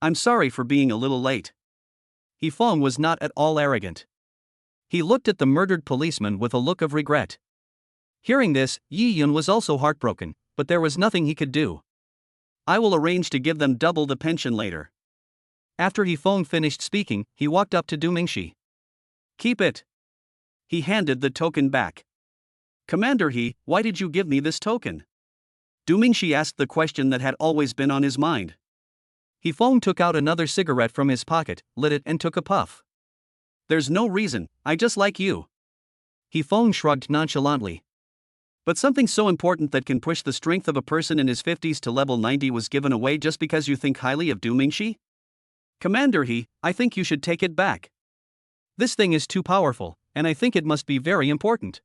I'm sorry for being a little late. He Feng was not at all arrogant. He looked at the murdered policeman with a look of regret. Hearing this, Yi Yun was also heartbroken, but there was nothing he could do. I will arrange to give them double the pension later. After He Feng finished speaking, he walked up to Du Mingxi. Keep it. He handed the token back. Commander He, why did you give me this token? Du Mingxi asked the question that had always been on his mind. He Feng took out another cigarette from his pocket, lit it and took a puff. There's no reason, I just like you. He Feng shrugged nonchalantly. But something so important that can push the strength of a person in his 50s to level 90 was given away just because you think highly of Du Mingxi? Commander He, I think you should take it back. This thing is too powerful, and I think it must be very important.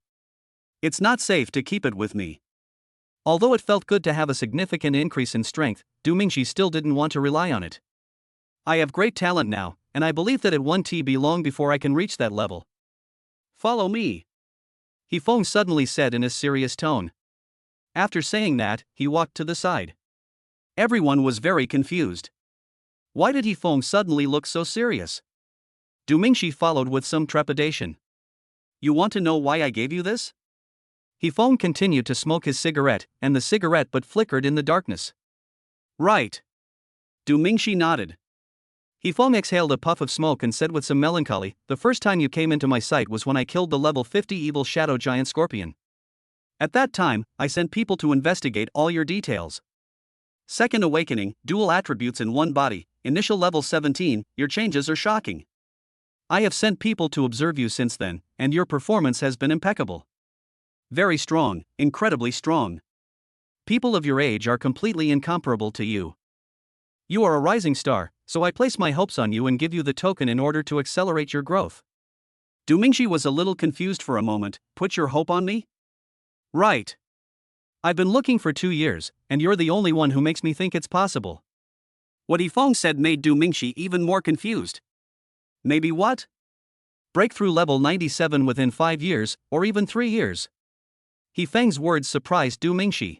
It's not safe to keep it with me. Although it felt good to have a significant increase in strength, Du Mingxi still didn't want to rely on it. I have great talent now, and I believe that it won't be long before I can reach that level. Follow me. He Feng suddenly said in a serious tone. After saying that, he walked to the side. Everyone was very confused. Why did He Feng suddenly look so serious? Du Mingxi followed with some trepidation. You want to know why I gave you this? He Feng continued to smoke his cigarette, and the cigarette but flickered in the darkness. Right. Du Mingxi nodded. He Feng exhaled a puff of smoke and said with some melancholy, the first time you came into my sight was when I killed the level 50 evil shadow giant scorpion. At that time, I sent people to investigate all your details. Second awakening, dual attributes in one body, initial level 17, your changes are shocking. I have sent people to observe you since then, and your performance has been impeccable. Very strong, incredibly strong. People of your age are completely incomparable to you. You are a rising star, so I place my hopes on you and give you the token in order to accelerate your growth. Du Mingxi was a little confused for a moment. Put your hope on me? Right. I've been looking for 2 years, and you're the only one who makes me think it's possible. What He Feng said made Du Mingxi even more confused. Maybe what? Breakthrough level 97 within 5 years, or even 3 years. He Feng's words surprised Du Mingxi.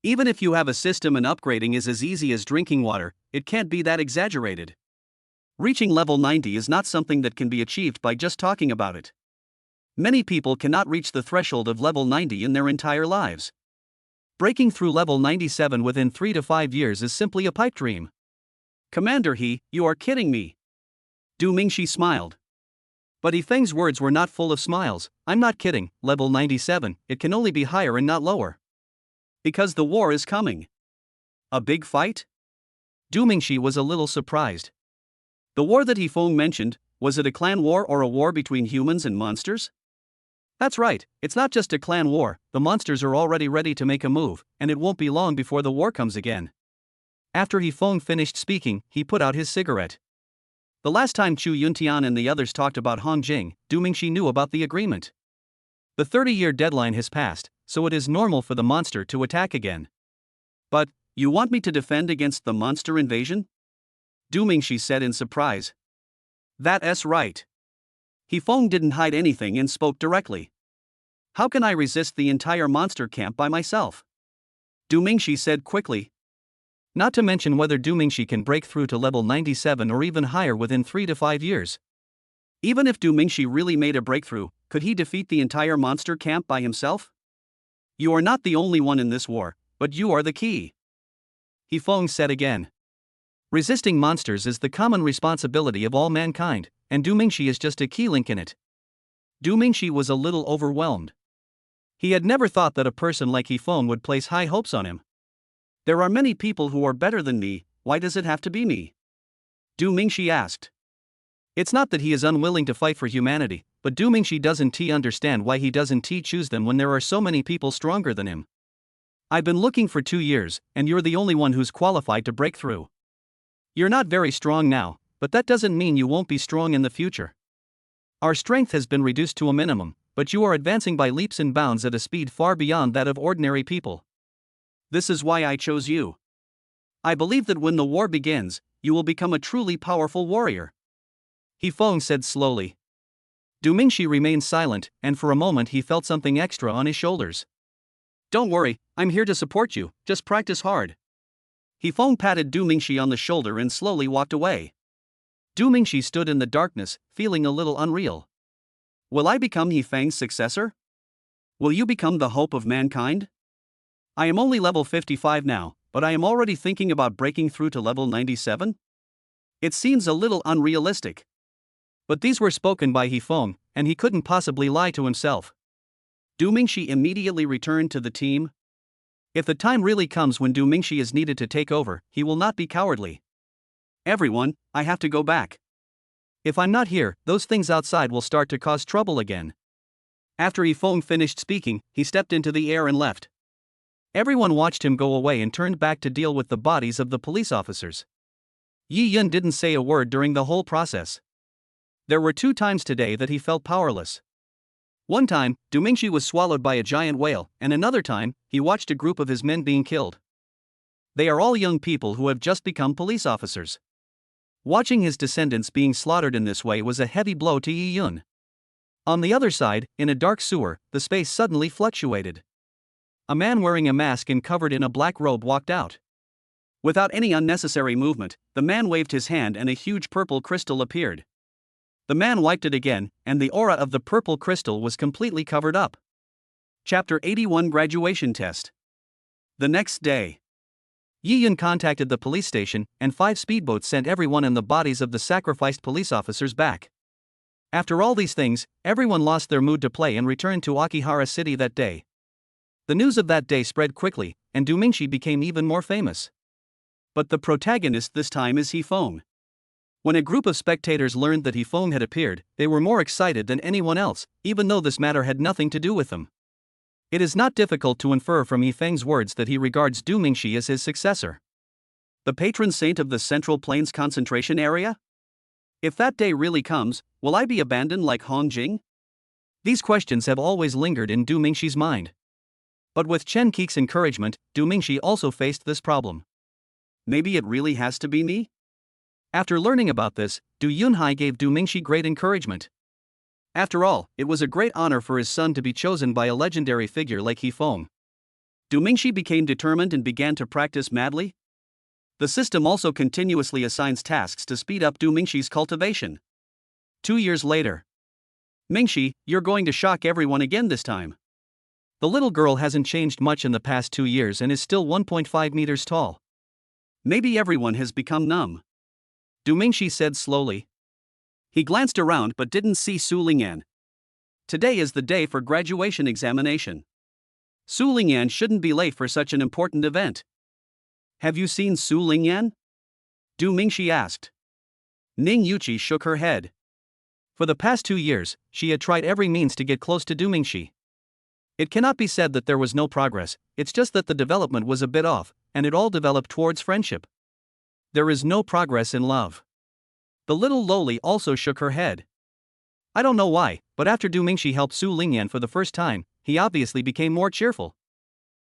Even if you have a system and upgrading is as easy as drinking water, it can't be that exaggerated. Reaching level 90 is not something that can be achieved by just talking about it. Many people cannot reach the threshold of level 90 in their entire lives. Breaking through level 97 within 3 to 5 years is simply a pipe dream. Commander He, you are kidding me. Du Mingxi smiled. But He Feng's words were not full of smiles. I'm not kidding, level 97, it can only be higher and not lower. Because the war is coming. A big fight? Du Mingxi was a little surprised. The war that He Feng mentioned, was it a clan war or a war between humans and monsters? That's right, it's not just a clan war, the monsters are already ready to make a move, and it won't be long before the war comes again. After He Feng finished speaking, he put out his cigarette. The last time Chu Yuntian and the others talked about Han Jing, Du Mingxi knew about the agreement. The 30-year deadline has passed, so it is normal for the monster to attack again. But, you want me to defend against the monster invasion? Du Mingxi said in surprise. That's right. He Feng didn't hide anything and spoke directly. How can I resist the entire monster camp by myself? Du Mingxi said quickly. Not to mention whether Du Mingxi can break through to level 97 or even higher within 3 to 5 years. Even if Du Mingxi really made a breakthrough, could he defeat the entire monster camp by himself? You are not the only one in this war, but you are the key. He Feng said again. Resisting monsters is the common responsibility of all mankind, and Du Mingxi is just a key link in it. Du Mingxi was a little overwhelmed. He had never thought that a person like He Feng would place high hopes on him. There are many people who are better than me, why does it have to be me? Du Mingxi asked. It's not that he is unwilling to fight for humanity, but Du Mingxi doesn't understand why he doesn't choose them when there are so many people stronger than him. I've been looking for 2 years, and you're the only one who's qualified to break through. You're not very strong now, but that doesn't mean you won't be strong in the future. Our strength has been reduced to a minimum, but you are advancing by leaps and bounds at a speed far beyond that of ordinary people. This is why I chose you. I believe that when the war begins, you will become a truly powerful warrior. He Feng said slowly. Du Mingxi remained silent, and for a moment he felt something extra on his shoulders. Don't worry, I'm here to support you, just practice hard. He Feng patted Du Mingxi on the shoulder and slowly walked away. Du Mingxi stood in the darkness, feeling a little unreal. Will I become He Feng's successor? Will you become the hope of mankind? I am only level 55 now, but I am already thinking about breaking through to level 97? It seems a little unrealistic. But these were spoken by He Feng, and he couldn't possibly lie to himself. Du Mingxi immediately returned to the team. If the time really comes when Du Mingxi is needed to take over, he will not be cowardly. Everyone, I have to go back. If I'm not here, those things outside will start to cause trouble again. After He Feng finished speaking, he stepped into the air and left. Everyone watched him go away and turned back to deal with the bodies of the police officers. Yi Yun didn't say a word during the whole process. There were 2 times today that he felt powerless. One time, Du Mingxi was swallowed by a giant whale, and another time, he watched a group of his men being killed. They are all young people who have just become police officers. Watching his descendants being slaughtered in this way was a heavy blow to Yi Yun. On the other side, in a dark sewer, the space suddenly fluctuated. A man wearing a mask and covered in a black robe walked out. Without any unnecessary movement, the man waved his hand and a huge purple crystal appeared. The man wiped it again, and the aura of the purple crystal was completely covered up. Chapter 81 Graduation Test. The next day, Yi Yun contacted the police station, and 5 speedboats sent everyone and the bodies of the sacrificed police officers back. After all these things, everyone lost their mood to play and returned to Akihara City that day. The news of that day spread quickly, and Du Mingxi became even more famous. But the protagonist this time is He Feng. When a group of spectators learned that He Feng had appeared, they were more excited than anyone else, even though this matter had nothing to do with them. It is not difficult to infer from He Feng's words that he regards Du Mingxi as his successor. The patron saint of the Central Plains concentration area? If that day really comes, will I be abandoned like Han Jing? These questions have always lingered in Du Mingxi's mind. But with Chen Keik's encouragement, Du Mingxi also faced this problem. Maybe it really has to be me? After learning about this, Du Yunhai gave Du Mingxi great encouragement. After all, it was a great honor for his son to be chosen by a legendary figure like He Feng. Du Mingxi became determined and began to practice madly. The system also continuously assigns tasks to speed up Du Mingxi's cultivation. 2 years later. Mingxi, you're going to shock everyone again this time. The little girl hasn't changed much in the past 2 years and is still 1.5 meters tall. Maybe everyone has become numb. Du Mingxi said slowly. He glanced around but didn't see Su Lingyan. Today is the day for graduation examination. Su Lingyan shouldn't be late for such an important event. Have you seen Su Lingyan? Du Mingxi asked. Ning Yuqi shook her head. For the past 2 years, she had tried every means to get close to Du Mingxi. It cannot be said that there was no progress, it's just that the development was a bit off, and it all developed towards friendship. There is no progress in love. The little loli also shook her head. I don't know why, but after Du Mingxi helped Su Lingyan for the first time, he obviously became more cheerful.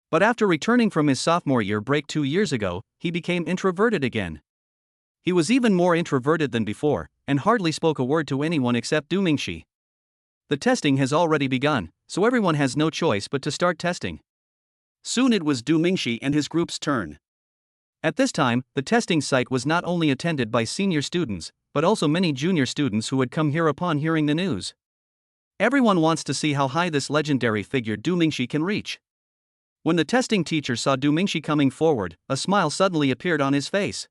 But after returning from his sophomore year break 2 years ago, he became introverted again. He was even more introverted than before, and hardly spoke a word to anyone except Du Mingxi. The testing has already begun, so everyone has no choice but to start testing. Soon it was Du Mingxi and his group's turn. At this time, the testing site was not only attended by senior students, but also many junior students who had come here upon hearing the news. Everyone wants to see how high this legendary figure Du Mingxi can reach. When the testing teacher saw Du Mingxi coming forward, a smile suddenly appeared on his face.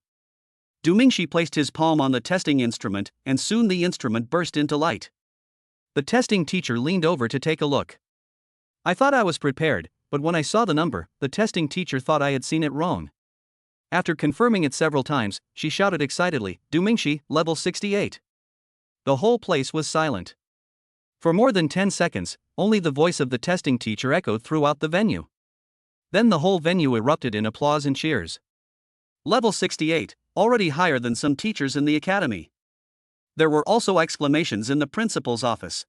Du Mingxi placed his palm on the testing instrument, and soon the instrument burst into light. The testing teacher leaned over to take a look. I thought I was prepared, but when I saw the number, the testing teacher thought I had seen it wrong. After confirming it several times, she shouted excitedly, Du Mingxi, level 68. The whole place was silent. For more than 10 seconds, only the voice of the testing teacher echoed throughout the venue. Then the whole venue erupted in applause and cheers. Level 68, already higher than some teachers in the academy. There were also exclamations in the principal's office.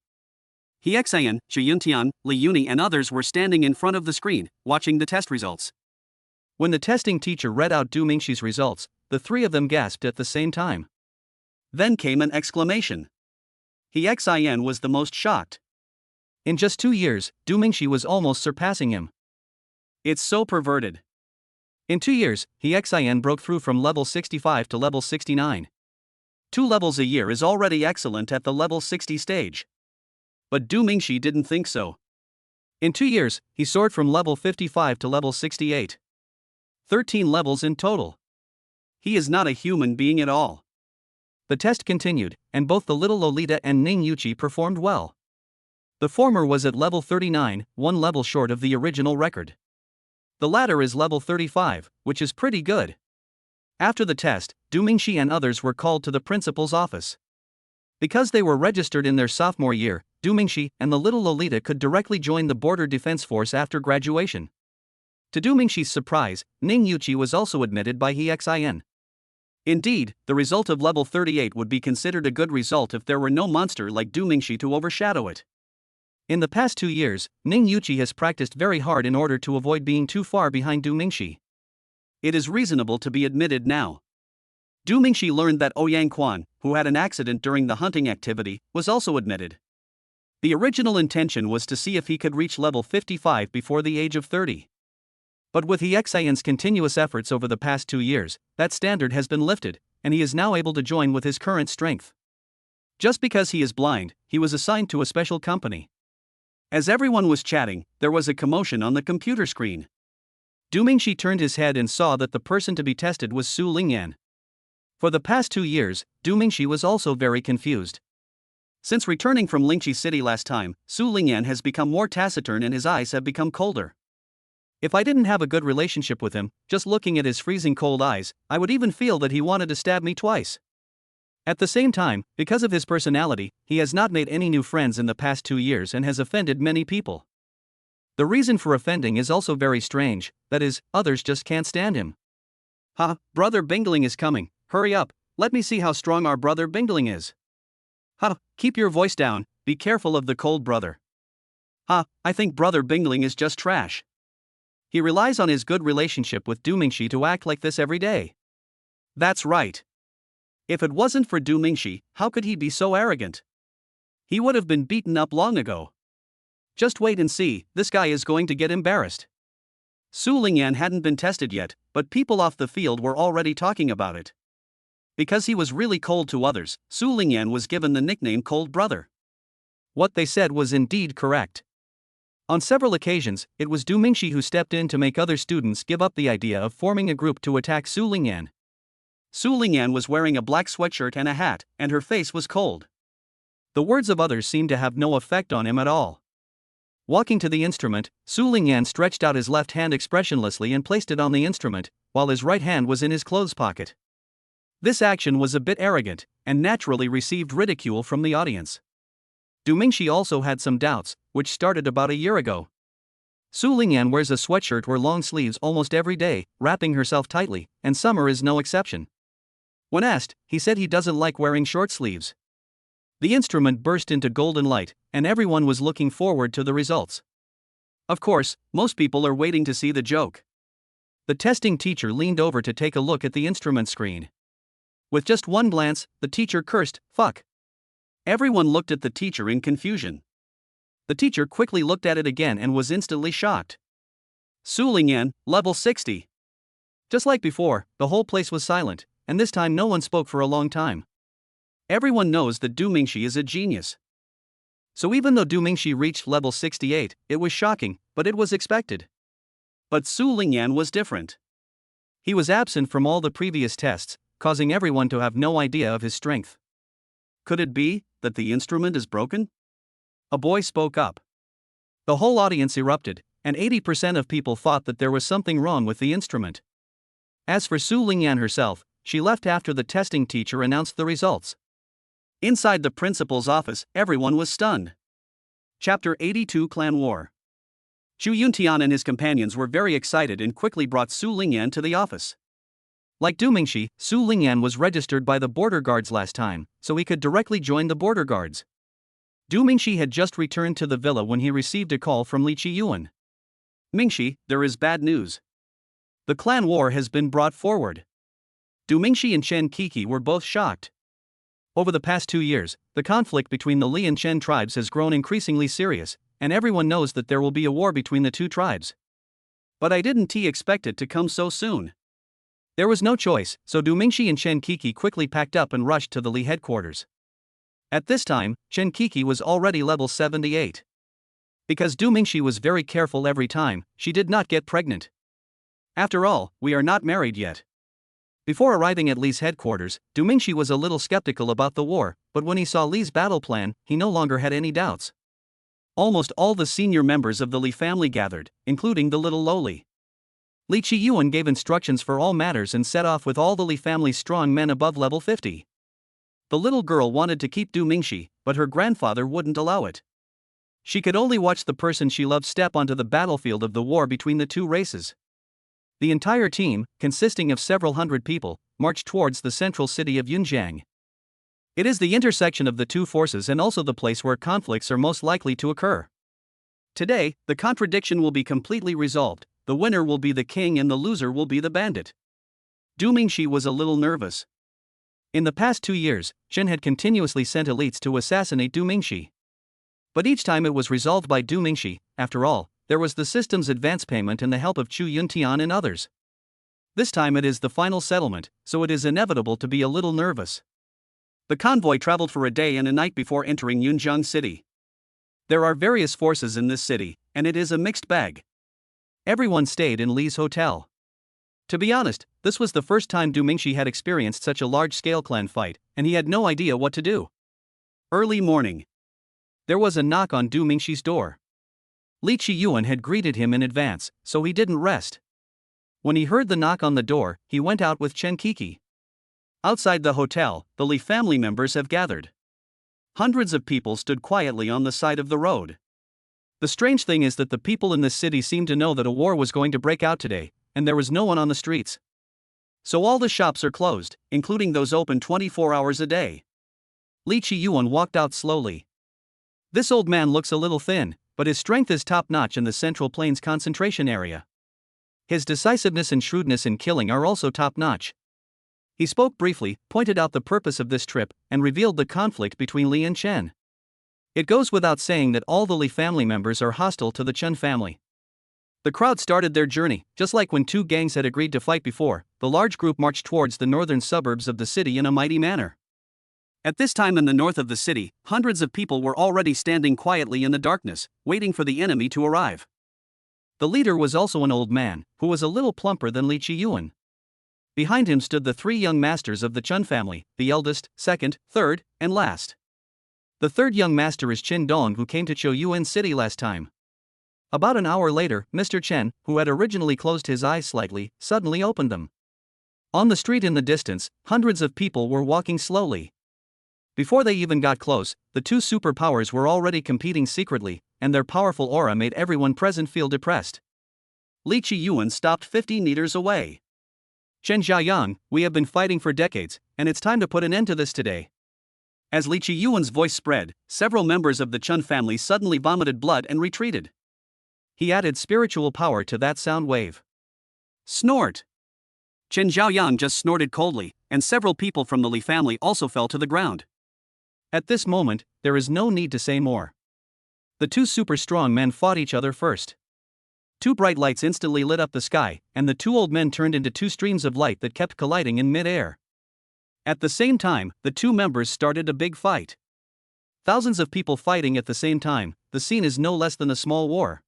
He Xian, Xu Yuntian, Li Yuni and others were standing in front of the screen, watching the test results. When the testing teacher read out Du Mingxi's results, the three of them gasped at the same time. Then came an exclamation. He Xian was the most shocked. In just 2 years, Du Mingxi was almost surpassing him. It's so perverted. In 2 years, He Xian broke through from level 65 to level 69. 2 levels a year is already excellent at the level 60 stage. But Du Mingxi didn't think so. In 2 years, he soared from level 55 to level 68. 13 levels in total. He is not a human being at all. The test continued, and both the little Lolita and Ning Yuqi performed well. The former was at level 39, 1 level short of the original record. The latter is level 35, which is pretty good. After the test, Du Mingxi and others were called to the principal's office. Because they were registered in their sophomore year, Du Mingxi and the little Lolita could directly join the Border Defense Force after graduation. To Du Mingxi's surprise, Ning Yuqi was also admitted by He Xian. Indeed, the result of level 38 would be considered a good result if there were no monster like Du Mingxi to overshadow it. In the past 2 years, Ning Yuqi has practiced very hard in order to avoid being too far behind Du Mingxi. It is reasonable to be admitted now. Du Mingxi learned that Ouyang Quan, who had an accident during the hunting activity, was also admitted. The original intention was to see if he could reach level 55 before the age of 30. But with He Xian's continuous efforts over the past 2 years, that standard has been lifted, and he is now able to join with his current strength. Just because he is blind, he was assigned to a special company. As everyone was chatting, there was a commotion on the computer screen. Du Mingxi turned his head and saw that the person to be tested was Su Lingyan. For the past 2 years, Du Mingxi was also very confused. Since returning from Lingxi City last time, Su Lingyan has become more taciturn and his eyes have become colder. If I didn't have a good relationship with him, just looking at his freezing cold eyes, I would even feel that he wanted to stab me twice. At the same time, because of his personality, he has not made any new friends in the past 2 years and has offended many people. The reason for offending is also very strange, that is, others just can't stand him. Ha, Brother Bingling is coming, hurry up, let me see how strong our Brother Bingling is. Ha, keep your voice down, be careful of the cold brother. Ha, I think Brother Bingling is just trash. He relies on his good relationship with Du Mingxi to act like this every day. That's right. If it wasn't for Du Mingxi, how could he be so arrogant? He would have been beaten up long ago. Just wait and see, this guy is going to get embarrassed. Su Lingyan hadn't been tested yet, but people off the field were already talking about it. Because he was really cold to others, Su Lingyan was given the nickname Cold Brother. What they said was indeed correct. On several occasions, it was Du Mingxi who stepped in to make other students give up the idea of forming a group to attack Su Lingyan. Su Lingyan was wearing a black sweatshirt and a hat, and her face was cold. The words of others seemed to have no effect on him at all. Walking to the instrument, Su Lingyan stretched out his left hand expressionlessly and placed it on the instrument, while his right hand was in his clothes pocket. This action was a bit arrogant, and naturally received ridicule from the audience. Du Mingxi also had some doubts, which started about a year ago. Su Lingyan wears a sweatshirt or long sleeves almost every day, wrapping herself tightly, and summer is no exception. When asked, he said he doesn't like wearing short sleeves. The instrument burst into golden light, and everyone was looking forward to the results. Of course, most people are waiting to see the joke. The testing teacher leaned over to take a look at the instrument screen. With just one glance, the teacher cursed, "Fuck." Everyone looked at the teacher in confusion. The teacher quickly looked at it again and was instantly shocked. Su Lingyan, level 60. Just like before, the whole place was silent, and this time no one spoke for a long time. Everyone knows that Du Mingxi is a genius. So even though Du Mingxi reached level 68, it was shocking, but it was expected. But Su Lingyan was different. He was absent from all the previous tests, causing everyone to have no idea of his strength. Could it be that the instrument is broken? A boy spoke up. The whole audience erupted, and 80% of people thought that there was something wrong with the instrument. As for Su Lingyan herself, she left after the testing teacher announced the results. Inside the principal's office, everyone was stunned. Chapter 82 Clan War. Chu Yuntian and his companions were very excited and quickly brought Su Lingyan to the office. Like Du Mingxi, Su Lingyan was registered by the border guards last time, so he could directly join the border guards. Du Mingxi had just returned to the villa when he received a call from Li Qiyuan. "Mingxi, there is bad news. The clan war has been brought forward." Du Mingxi and Chen Kiki were both shocked. Over the past 2 years, the conflict between the Li and Chen tribes has grown increasingly serious, and everyone knows that there will be a war between the two tribes. But I didn't expect it to come so soon. There was no choice, so Du Mingxi and Chen Kiki quickly packed up and rushed to the Li headquarters. At this time, Chen Kiki was already level 78. Because Du Mingxi was very careful every time, she did not get pregnant. After all, we are not married yet. Before arriving at Li's headquarters, Du Mingxi was a little skeptical about the war, but when he saw Li's battle plan, he no longer had any doubts. Almost all the senior members of the Li family gathered, including the little Loli. Li Qiyuan gave instructions for all matters and set off with all the Li family's strong men above level 50. The little girl wanted to keep Du Mingxi, but her grandfather wouldn't allow it. She could only watch the person she loved step onto the battlefield of the war between the two races. The entire team, consisting of several hundred people, marched towards the central city of Yunjiang. It is the intersection of the two forces and also the place where conflicts are most likely to occur. Today, the contradiction will be completely resolved. The winner will be the king and the loser will be the bandit. Du Mingxi was a little nervous. In the past 2 years, Chen had continuously sent elites to assassinate Du Mingxi. But each time it was resolved by Du Mingxi. After all, there was the system's advance payment and the help of Chu Yuntian and others. This time it is the final settlement, so it is inevitable to be a little nervous. The convoy traveled for a day and a night before entering Yunjiang City. There are various forces in this city, and it is a mixed bag. Everyone stayed in Li's hotel. To be honest, this was the first time Du Mingxi had experienced such a large-scale clan fight, and he had no idea what to do. Early morning. There was a knock on Du Mingxi's door. Li Qiyuan had greeted him in advance, so he didn't rest. When he heard the knock on the door, he went out with Chen Kiki. Outside the hotel, the Li family members have gathered. Hundreds of people stood quietly on the side of the road. The strange thing is that the people in this city seemed to know that a war was going to break out today, and there was no one on the streets. So all the shops are closed, including those open 24 hours a day. Li Qiyuan walked out slowly. This old man looks a little thin, but his strength is top-notch in the Central Plains concentration area. His decisiveness and shrewdness in killing are also top-notch. He spoke briefly, pointed out the purpose of this trip, and revealed the conflict between Li and Chen. It goes without saying that all the Li family members are hostile to the Chen family. The crowd started their journey, just like when two gangs had agreed to fight before. The large group marched towards the northern suburbs of the city in a mighty manner. At this time in the north of the city, hundreds of people were already standing quietly in the darkness, waiting for the enemy to arrive. The leader was also an old man, who was a little plumper than Li Qiyuan. Behind him stood the 3 young masters of the Chen family, the eldest, second, third, and last. The third young master is Qin Dong, who came to Choyuan City last time. About an hour later, Mr. Chen, who had originally closed his eyes slightly, suddenly opened them. On the street in the distance, hundreds of people were walking slowly. Before they even got close, the two superpowers were already competing secretly, and their powerful aura made everyone present feel depressed. Li Qiyuan stopped 50 meters away. Chen Xiaoyang, we have been fighting for decades, and it's time to put an end to this today. As Li Qiyuan's voice spread, several members of the Chen family suddenly vomited blood and retreated. He added spiritual power to that sound wave. Snort! Chen Xiaoyang just snorted coldly, and several people from the Li family also fell to the ground. At this moment, there is no need to say more. The two super strong men fought each other first. Two bright lights instantly lit up the sky, and the two old men turned into two streams of light that kept colliding in mid-air. At the same time, the two members started a big fight. Thousands of people fighting at the same time, the scene is no less than a small war.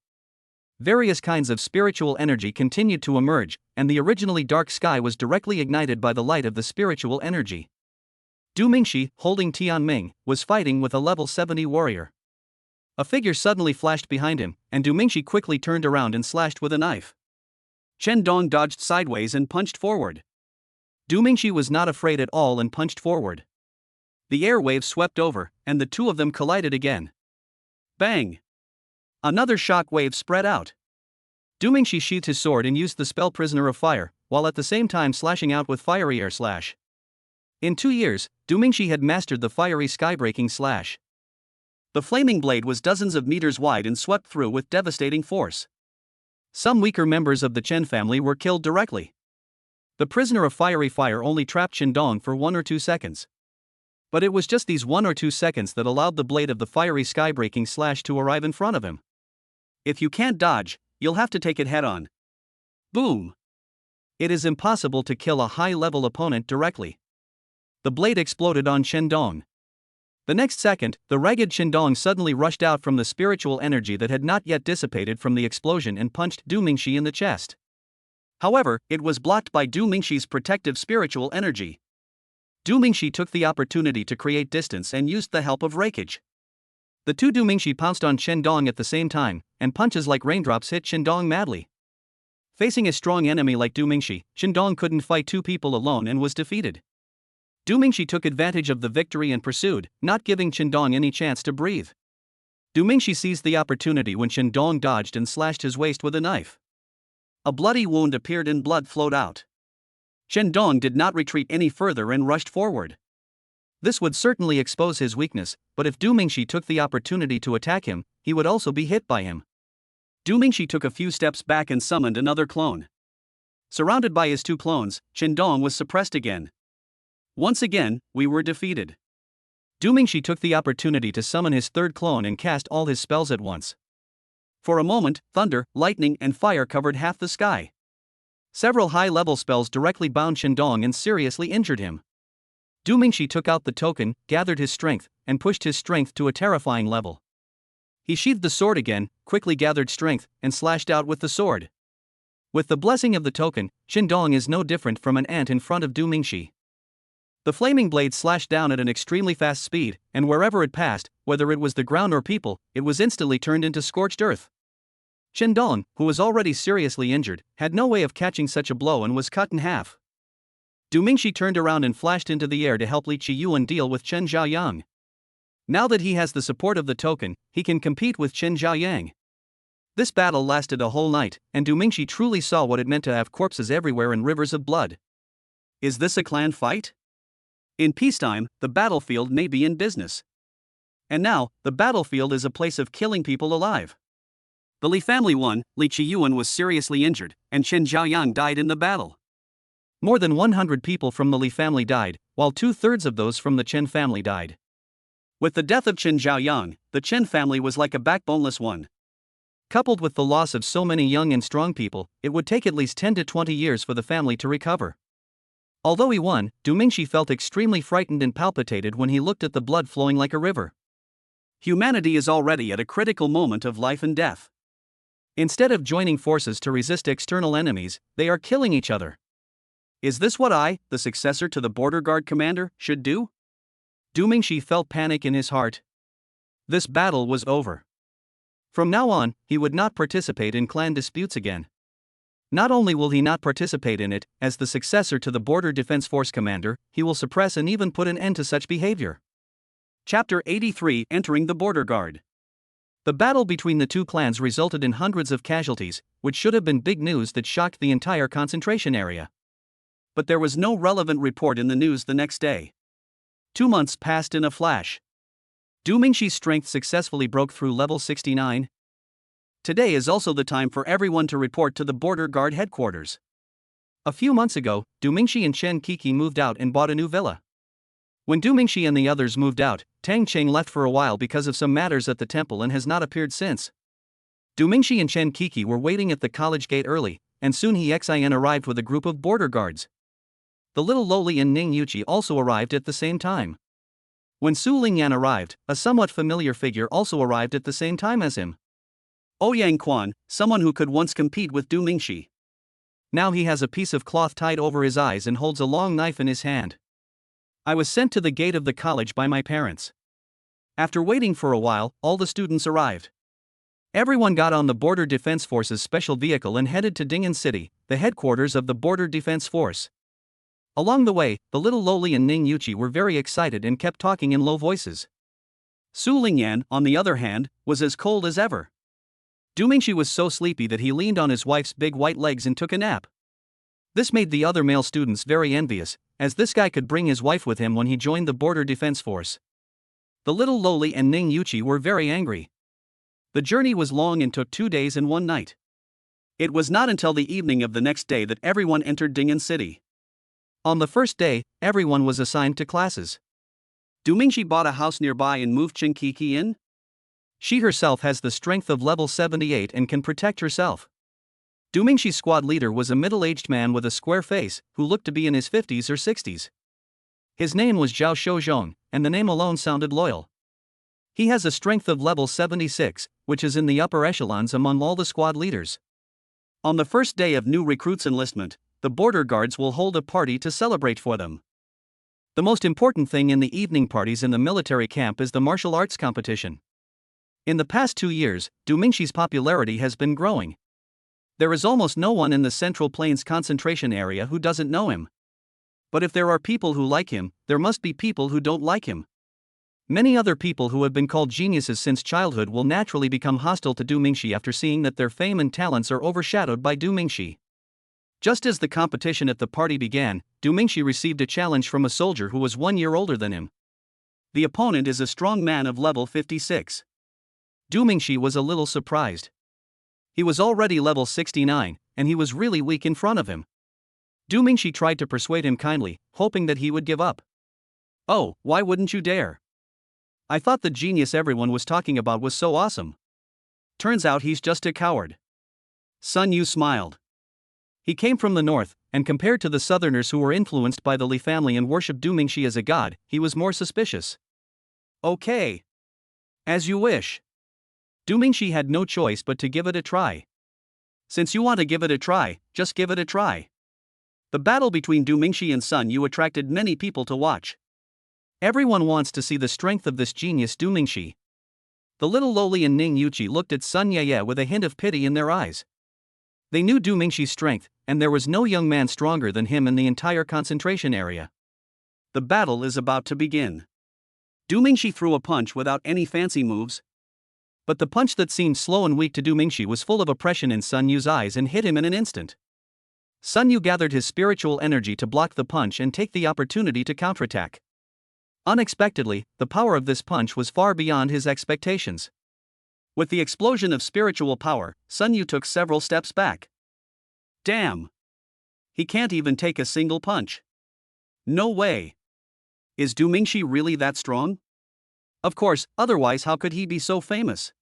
Various kinds of spiritual energy continued to emerge, and the originally dark sky was directly ignited by the light of the spiritual energy. Du Mingxi, holding Tianming, was fighting with a level 70 warrior. A figure suddenly flashed behind him, and Du Mingxi quickly turned around and slashed with a knife. Chen Dong dodged sideways and punched forward. Du Mingxi was not afraid at all and punched forward. The air wave swept over, and the two of them collided again. Bang! Another shock wave spread out. Du Mingxi sheathed his sword and used the spell Prisoner of Fire, while at the same time slashing out with fiery air slash. In 2 years, Du Mingxi had mastered the fiery skybreaking slash. The flaming blade was dozens of meters wide and swept through with devastating force. Some weaker members of the Chen family were killed directly. The Prisoner of Fiery Fire only trapped Chen Dong for 1 or 2 seconds. But it was just these 1 or 2 seconds that allowed the blade of the fiery skybreaking slash to arrive in front of him. If you can't dodge, you'll have to take it head-on. Boom! It is impossible to kill a high-level opponent directly. The blade exploded on Chen Dong. The next second, the ragged Chen Dong suddenly rushed out from the spiritual energy that had not yet dissipated from the explosion and punched Du Mingxi in the chest. However, it was blocked by Du Mingxi's protective spiritual energy. Du Mingxi took the opportunity to create distance and used the help of Reikage. The two Du Mingxi pounced on Chen Dong at the same time, and punches like raindrops hit Chen Dong madly. Facing a strong enemy like Du Mingxi, Chen Dong couldn't fight two people alone and was defeated. Du Mingxi took advantage of the victory and pursued, not giving Chen Dong any chance to breathe. Du Mingxi seized the opportunity when Chen Dong dodged and slashed his waist with a knife. A bloody wound appeared and blood flowed out. Chen Dong did not retreat any further and rushed forward. This would certainly expose his weakness, but if Du Mingxi took the opportunity to attack him, he would also be hit by him. Du Mingxi took a few steps back and summoned another clone. Surrounded by his two clones, Chen Dong was suppressed again. Once again, we were defeated. Du Mingxi took the opportunity to summon his third clone and cast all his spells at once. For a moment, thunder, lightning, and fire covered half the sky. Several high-level spells directly bound Chen Dong and seriously injured him. Du Mingxi took out the token, gathered his strength, and pushed his strength to a terrifying level. He sheathed the sword again, quickly gathered strength, and slashed out with the sword. With the blessing of the token, Chen Dong is no different from an ant in front of Du Mingxi. The flaming blade slashed down at an extremely fast speed, and wherever it passed, whether it was the ground or people, it was instantly turned into scorched earth. Chen Dong, who was already seriously injured, had no way of catching such a blow and was cut in half. Du Mingxi turned around and flashed into the air to help Li Qiyuan deal with Chen Xiaoyang. Now that he has the support of the token, he can compete with Chen Xiaoyang. This battle lasted a whole night, and Du Mingxi truly saw what it meant to have corpses everywhere and rivers of blood. Is this a clan fight? In peacetime, the battlefield may be in business. And now, the battlefield is a place of killing people alive. The Li family won, Li Qiyuan was seriously injured, and Chen Xiaoyang died in the battle. More than 100 people from the Li family died, while 2/3 of those from the Chen family died. With the death of Chen Xiaoyang, the Chen family was like a backboneless one. Coupled with the loss of so many young and strong people, it would take at least 10 to 20 years for the family to recover. Although he won, Du Mingxi felt extremely frightened and palpitated when he looked at the blood flowing like a river. Humanity is already at a critical moment of life and death. Instead of joining forces to resist external enemies, they are killing each other. Is this what I, the successor to the border guard commander, should do? Du Mingxi felt panic in his heart. This battle was over. From now on, he would not participate in clan disputes again. Not only will he not participate in it, as the successor to the Border Defense Force commander, he will suppress and even put an end to such behavior. Chapter 83: Entering the Border Guard. The battle between the two clans resulted in hundreds of casualties, which should have been big news that shocked the entire concentration area. But there was no relevant report in the news the next day. 2 months passed in a flash. Du Mingxi's strength successfully broke through level 69. Today is also the time for everyone to report to the Border Guard headquarters. A few months ago, Du Mingxi and Chen Kiki moved out and bought a new villa. When Du Mingxi and the others moved out, Tang Cheng left for a while because of some matters at the temple and has not appeared since. Du Mingxi and Chen Kiki were waiting at the college gate early, and soon he Xin arrived with a group of border guards. The little Loli and Ning Yuqi also arrived at the same time. When Su Lingyan arrived, a somewhat familiar figure also arrived at the same time as him. Ouyang Quan, someone who could once compete with Du Mingxi. Now he has a piece of cloth tied over his eyes and holds a long knife in his hand. I was sent to the gate of the college by my parents. After waiting for a while, all the students arrived. Everyone got on the Border Defense Force's special vehicle and headed to Ding'an City, the headquarters of the Border Defense Force. Along the way, the little Loli and Ning Yuqi were very excited and kept talking in low voices. Su Lingyan, on the other hand, was as cold as ever. Du Mingxi was so sleepy that he leaned on his wife's big white legs and took a nap. This made the other male students very envious, as this guy could bring his wife with him when he joined the Border Defense Force. The little Loli and Ning Yuqi were very angry. The journey was long and took 2 days and 1 night. It was not until the evening of the next day that everyone entered Ding'an City. On the first day, everyone was assigned to classes. Du Mingxi bought a house nearby and moved Chen Kiki in. She herself has the strength of level 78 and can protect herself. Du Mingxi's squad leader was a middle-aged man with a square face, who looked to be in his 50s or 60s. His name was Zhao Shouzhong, and the name alone sounded loyal. He has a strength of level 76, which is in the upper echelons among all the squad leaders. On the first day of new recruits' enlistment, the border guards will hold a party to celebrate for them. The most important thing in the evening parties in the military camp is the martial arts competition. In the past 2 years, Du Mingxi's popularity has been growing. There is almost no one in the Central Plains concentration area who doesn't know him. But if there are people who like him, there must be people who don't like him. Many other people who have been called geniuses since childhood will naturally become hostile to Du Mingxi after seeing that their fame and talents are overshadowed by Du Mingxi. Just as the competition at the party began, Du Mingxi received a challenge from a soldier who was 1 year older than him. The opponent is a strong man of level 56. Du Mingxi was a little surprised. He was already level 69, and he was really weak in front of him. Du Mingxi tried to persuade him kindly, hoping that he would give up. "Oh, why wouldn't you dare? I thought the genius everyone was talking about was so awesome. Turns out he's just a coward." Sun Yu smiled. He came from the north, and compared to the southerners who were influenced by the Li family and worshipped Du Mingxi as a god, he was more suspicious. "Okay. As you wish." Du Mingxi had no choice but to give it a try. "Since you want to give it a try, just give it a try." The battle between Du Mingxi and Sun Yu attracted many people to watch. Everyone wants to see the strength of this genius Du Mingxi. The little Loli and Ning Yuqi looked at Sun Yeye with a hint of pity in their eyes. They knew Du Mingxi's strength, and there was no young man stronger than him in the entire concentration area. The battle is about to begin. Du Mingxi threw a punch without any fancy moves. But the punch that seemed slow and weak to Du Mingxi was full of oppression in Sun Yu's eyes and hit him in an instant. Sun Yu gathered his spiritual energy to block the punch and take the opportunity to counterattack. Unexpectedly, the power of this punch was far beyond his expectations. With the explosion of spiritual power, Sun Yu took several steps back. Damn! He can't even take a single punch. No way! Is Du Mingxi really that strong? Of course, otherwise how could he be so famous?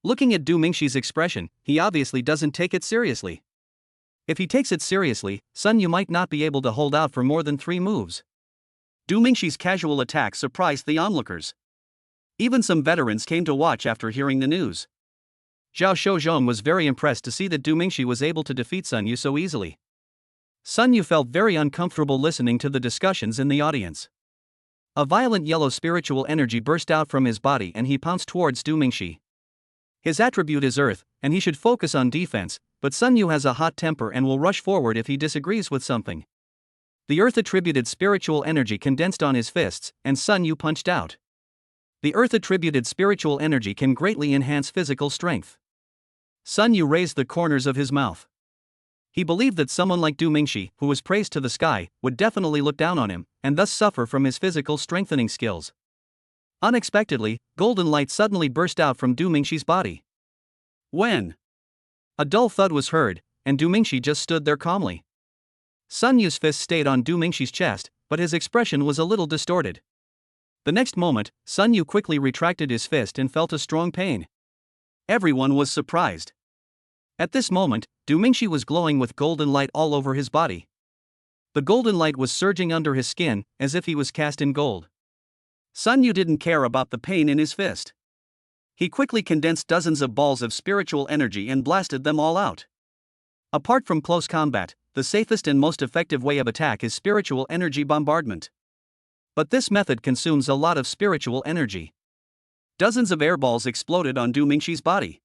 Looking at Du Mingxi's expression, he obviously doesn't take it seriously. If he takes it seriously, Sun Yu might not be able to hold out for more than 3 moves. Du Mingxi's casual attack surprised the onlookers. Even some veterans came to watch after hearing the news. Zhao Shouzhong was very impressed to see that Du Mingxi was able to defeat Sun Yu so easily. Sun Yu felt very uncomfortable listening to the discussions in the audience. A violent yellow spiritual energy burst out from his body and he pounced towards Du Mingxi. His attribute is earth, and he should focus on defense, but Sun Yu has a hot temper and will rush forward if he disagrees with something. The earth attributed spiritual energy condensed on his fists, and Sun Yu punched out. The earth attributed spiritual energy can greatly enhance physical strength. Sun Yu raised the corners of his mouth. He believed that someone like Du Mingxi, who was praised to the sky, would definitely look down on him, and thus suffer from his physical strengthening skills. Unexpectedly, golden light suddenly burst out from Du Mingxi's body. When? A dull thud was heard, and Du Mingxi just stood there calmly. Sun Yu's fist stayed on Du Mingxi's chest, but his expression was a little distorted. The next moment, Sun Yu quickly retracted his fist and felt a strong pain. Everyone was surprised. At this moment, Du Mingxi was glowing with golden light all over his body. The golden light was surging under his skin, as if he was cast in gold. Sun Yu didn't care about the pain in his fist. He quickly condensed dozens of balls of spiritual energy and blasted them all out. Apart from close combat, the safest and most effective way of attack is spiritual energy bombardment. But this method consumes a lot of spiritual energy. Dozens of airballs exploded on Du Mingxi's body.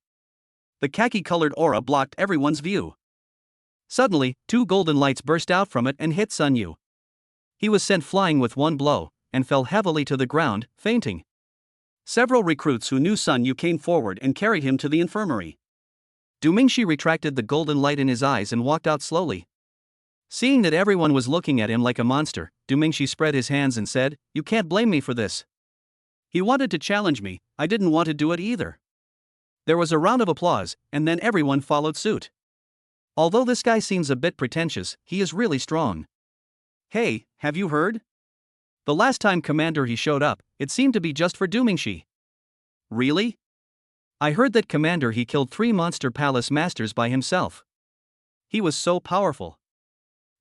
The khaki-colored aura blocked everyone's view. Suddenly, two golden lights burst out from it and hit Sun Yu. He was sent flying with one blow, and fell heavily to the ground, fainting. Several recruits who knew Sun Yu came forward and carried him to the infirmary. Du Mingxi retracted the golden light in his eyes and walked out slowly. Seeing that everyone was looking at him like a monster, Du Mingxi spread his hands and said, "You can't blame me for this. He wanted to challenge me, I didn't want to do it either." There was a round of applause, and then everyone followed suit. Although this guy seems a bit pretentious, he is really strong. Hey, have you heard? The last time Commander He showed up, it seemed to be just for Du Mingxi. Really? I heard that Commander He killed 3 Monster Palace Masters by himself. He was so powerful.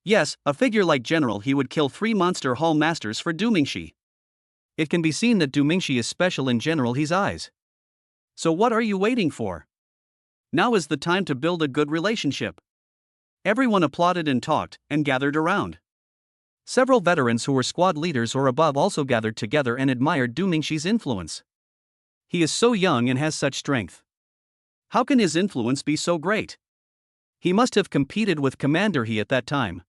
Yes, a figure like General He would kill 3 Monster Hall Masters for Du Mingxi. It can be seen that Du Mingxi is special in General He's eyes. So what are you waiting for? Now is the time to build a good relationship. Everyone applauded and talked, and gathered around. Several veterans who were squad leaders or above also gathered together and admired Du Mingxi's influence. He is so young and has such strength. How can his influence be so great? He must have competed with Commander He at that time.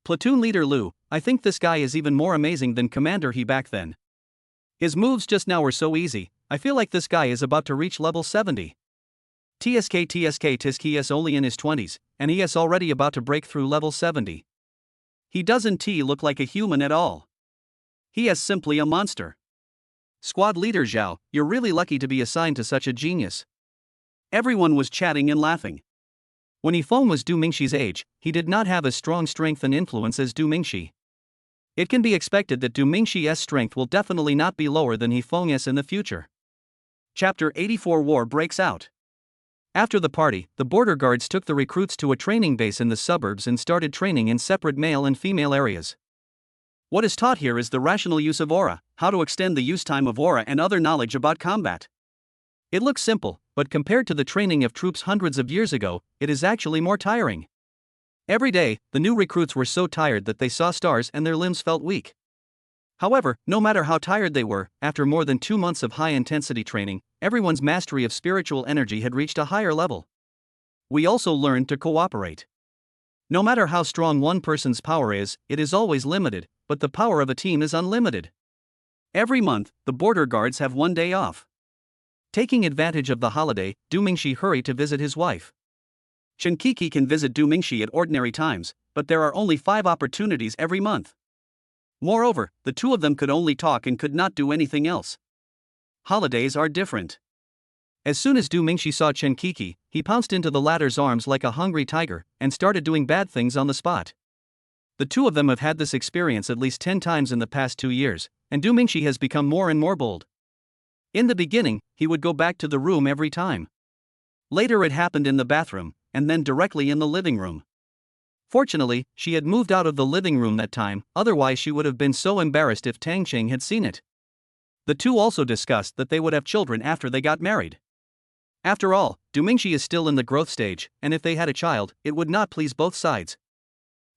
Platoon Leader Lu, I think this guy is even more amazing than Commander He back then. His moves just now were so easy, I feel like this guy is about to reach level 70. TSK is only in his 20s, and he is already about to break through level 70. He doesn't look like a human at all. He is simply a monster. Squad Leader Zhao, you're really lucky to be assigned to such a genius. Everyone was chatting and laughing. When Yifeng was Du Mingxi's age, he did not have as strong strength and influence as Du Mingxi. It can be expected that Du Mingxi's strength will definitely not be lower than Yifeng's in the future. Chapter 84 War breaks out. After the party, the border guards took the recruits to a training base in the suburbs and started training in separate male and female areas. What is taught here is the rational use of aura, how to extend the use time of aura, and other knowledge about combat. It looks simple, but compared to the training of troops hundreds of years ago, it is actually more tiring. Every day, the new recruits were so tired that they saw stars and their limbs felt weak. However, no matter how tired they were, after more than 2 months of high-intensity training, everyone's mastery of spiritual energy had reached a higher level. We also learned to cooperate. No matter how strong one person's power is, it is always limited, but the power of a team is unlimited. Every month, the border guards have 1 day off. Taking advantage of the holiday, Du Mingxi hurried to visit his wife. Chen Kiki can visit Du Mingxi at ordinary times, but there are only 5 opportunities every month. Moreover, the two of them could only talk and could not do anything else. Holidays are different. As soon as Du Mingxi saw Chen Kiki, he pounced into the latter's arms like a hungry tiger and started doing bad things on the spot. The two of them have had this experience at least 10 times in the past 2 years, and Du Mingxi has become more and more bold. In the beginning, he would go back to the room every time. Later it happened in the bathroom, and then directly in the living room. Fortunately, she had moved out of the living room that time, otherwise she would have been so embarrassed if Tang Cheng had seen it. The two also discussed that they would have children after they got married. After all, Du Mingxi is still in the growth stage, and if they had a child, it would not please both sides.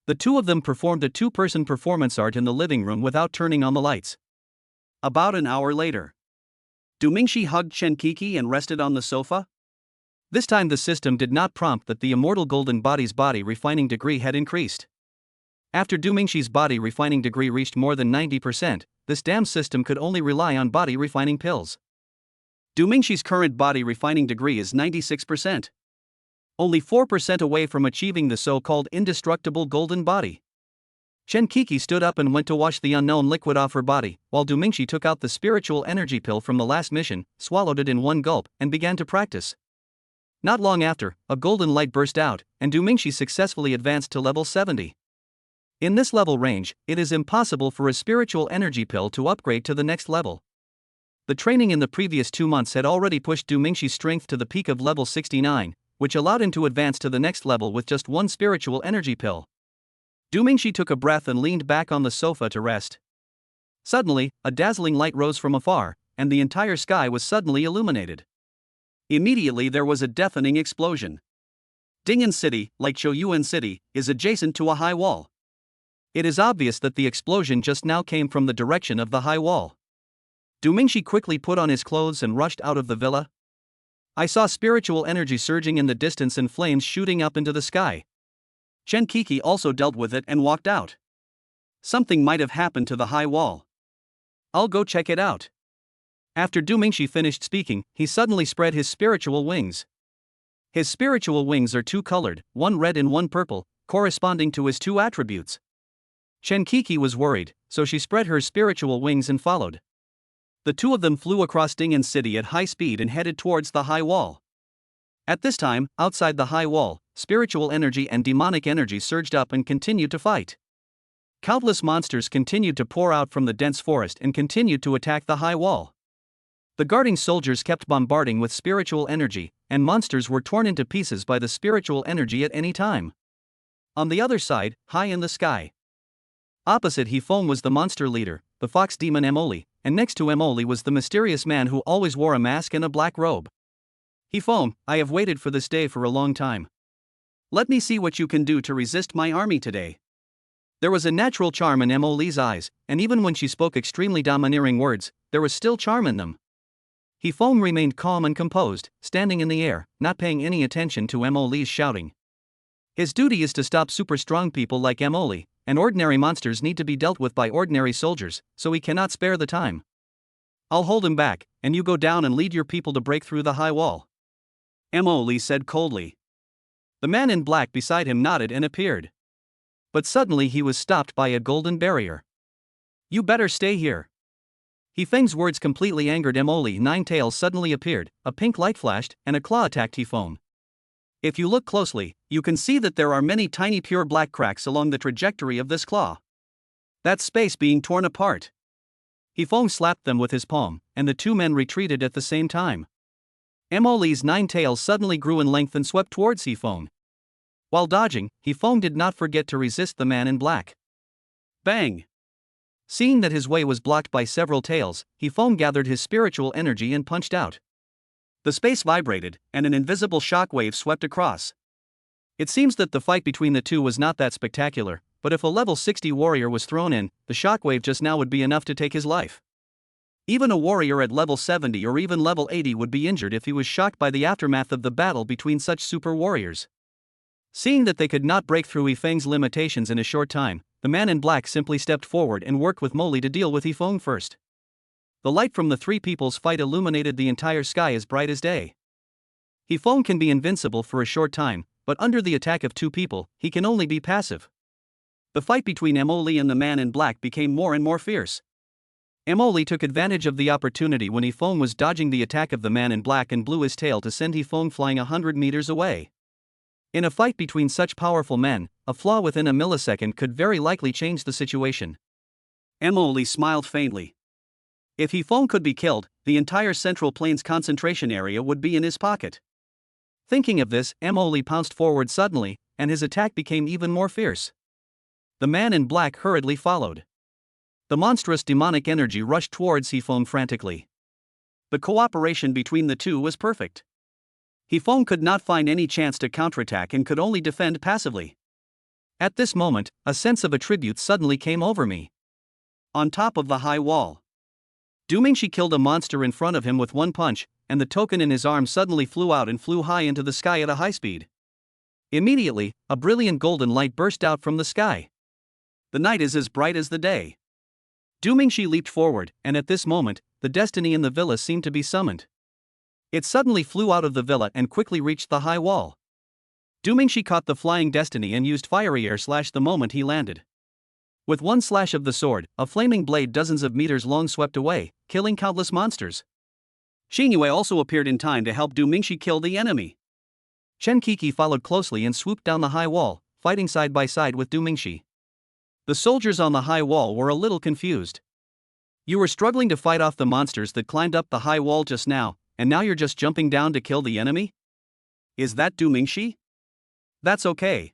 The two of them performed a 2-person performance art in the living room without turning on the lights. About an hour later, Du Mingxi hugged Chen Kiki and rested on the sofa. This time the system did not prompt that the immortal golden body's body refining degree had increased. After Dumingxi's body refining degree reached more than 90%, this damn system could only rely on body refining pills. Dumingxi's current body refining degree is 96%. Only 4% away from achieving the so-called indestructible golden body. Chen Kiki stood up and went to wash the unknown liquid off her body, while Dumingxi took out the spiritual energy pill from the last mission, swallowed it in one gulp, and began to practice. Not long after, a golden light burst out, and Dumingxi successfully advanced to level 70. In this level range, it is impossible for a spiritual energy pill to upgrade to the next level. The training in the previous 2 months had already pushed Dumingxi's strength to the peak of level 69, which allowed him to advance to the next level with just one spiritual energy pill. Dumingxi took a breath and leaned back on the sofa to rest. Suddenly, a dazzling light rose from afar, and the entire sky was suddenly illuminated. Immediately there was a deafening explosion. Ding'an City, like Chouyuan City, is adjacent to a high wall. It is obvious that the explosion just now came from the direction of the high wall. Dumingxi quickly put on his clothes and rushed out of the villa. I saw spiritual energy surging in the distance and flames shooting up into the sky. Chen Kiki also dealt with it and walked out. Something might have happened to the high wall. I'll go check it out. After Dumingxi finished speaking, he suddenly spread his spiritual wings. His spiritual wings are two-colored, one red and one purple, corresponding to his two attributes. Chen Kiki was worried, so she spread her spiritual wings and followed. The two of them flew across Ding'an City at high speed and headed towards the high wall. At this time, outside the high wall, spiritual energy and demonic energy surged up and continued to fight. Countless monsters continued to pour out from the dense forest and continued to attack the high wall. The guarding soldiers kept bombarding with spiritual energy, and monsters were torn into pieces by the spiritual energy at any time. On the other side, high in the sky, opposite Hefeng was the monster leader, the fox demon Emoli, and next to Emoli was the mysterious man who always wore a mask and a black robe. Hefeng, I have waited for this day for a long time. Let me see what you can do to resist my army today. There was a natural charm in Emoli's eyes, and even when she spoke extremely domineering words, there was still charm in them. Hefeng remained calm and composed, standing in the air, not paying any attention to Emoli's shouting. His duty is to stop super strong people like Emoli, and ordinary monsters need to be dealt with by ordinary soldiers, so he cannot spare the time. I'll hold him back, and you go down and lead your people to break through the high wall. Emoli said coldly. The man in black beside him nodded and appeared. But suddenly he was stopped by a golden barrier. You better stay here. Hefeng's words completely angered Emoli. 9 tails suddenly appeared, a pink light flashed, and a claw attacked Hefeng. If you look closely, you can see that there are many tiny pure black cracks along the trajectory of this claw. That's space being torn apart. Hefeng slapped them with his palm, and the two men retreated at the same time. Emoli's 9 tails suddenly grew in length and swept towards Hefeng. While dodging, Hefeng did not forget to resist the man in black. Bang! Seeing that his way was blocked by several tails, Hefeng gathered his spiritual energy and punched out. The space vibrated, and an invisible shockwave swept across. It seems that the fight between the two was not that spectacular, but if a level 60 warrior was thrown in, the shockwave just now would be enough to take his life. Even a warrior at level 70 or even level 80 would be injured if he was shocked by the aftermath of the battle between such super warriors. Seeing that they could not break through Hefeng's limitations in a short time, the man in black simply stepped forward and worked with Moli to deal with Hefeng first. The light from the three people's fight illuminated the entire sky as bright as day. Hefeng can be invincible for a short time, but under the attack of two people, he can only be passive. The fight between Emoli and the man in black became more and more fierce. Emoli took advantage of the opportunity when Hefeng was dodging the attack of the man in black and blew his tail to send Hefeng flying 100 meters away. In a fight between such powerful men, a flaw within a millisecond could very likely change the situation. Emoli smiled faintly. If Hefeng could be killed, the entire Central Plains concentration area would be in his pocket. Thinking of this, Emoli pounced forward suddenly, and his attack became even more fierce. The man in black hurriedly followed. The monstrous demonic energy rushed towards Hefeng frantically. The cooperation between the two was perfect. Hefeng could not find any chance to counterattack and could only defend passively. At this moment, a sense of attribute suddenly came over me. On top of the high wall, Dumingxi killed a monster in front of him with one punch, and the token in his arm suddenly flew out and flew high into the sky at a high speed. Immediately, a brilliant golden light burst out from the sky. The night is as bright as the day. Du Mingxi leaped forward, and at this moment, the destiny in the villa seemed to be summoned. It suddenly flew out of the villa and quickly reached the high wall. Du Mingxi caught the flying destiny and used fiery air slash the moment he landed. With one slash of the sword, a flaming blade dozens of meters long swept away, killing countless monsters. Xingyue also appeared in time to help Du Mingxi kill the enemy. Chen Qixi followed closely and swooped down the high wall, fighting side by side with Du Mingxi. The soldiers on the high wall were a little confused. You were struggling to fight off the monsters that climbed up the high wall just now, and now you're just jumping down to kill the enemy? Is that Du Mingxi? That's okay.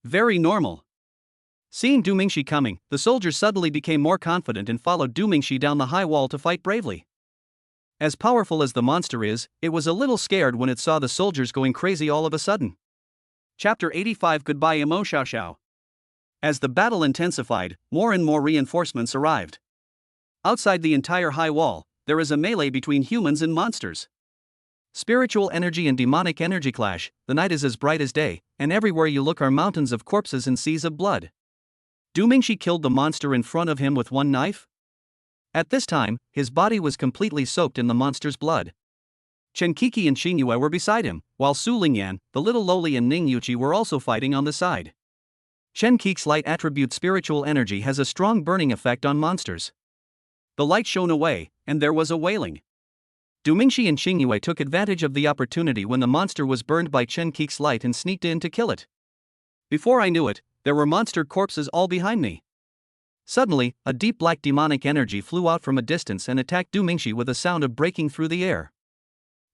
Very normal. Seeing Du Mingxi coming, the soldiers suddenly became more confident and followed Du Mingxi down the high wall to fight bravely. As powerful as the monster is, it was a little scared when it saw the soldiers going crazy all of a sudden. Chapter 85 Goodbye Imo Xiao Xiao. As the battle intensified, more and more reinforcements arrived. Outside the entire high wall, there is a melee between humans and monsters. Spiritual energy and demonic energy clash, the night is as bright as day, and everywhere you look are mountains of corpses and seas of blood. Du Mingxi killed the monster in front of him with one knife? At this time, his body was completely soaked in the monster's blood. Chen Qixi and Xingyue were beside him, while Su Lingyan, the little lowly and Ning Yuqi were also fighting on the side. Chen Qixi's light attribute spiritual energy has a strong burning effect on monsters. The light shone away, and there was a wailing. Du Mingxi and Xingyue took advantage of the opportunity when the monster was burned by Chen Qixi's light and sneaked in to kill it. Before I knew it, there were monster corpses all behind me. Suddenly, a deep black demonic energy flew out from a distance and attacked Du Mingxi with a sound of breaking through the air.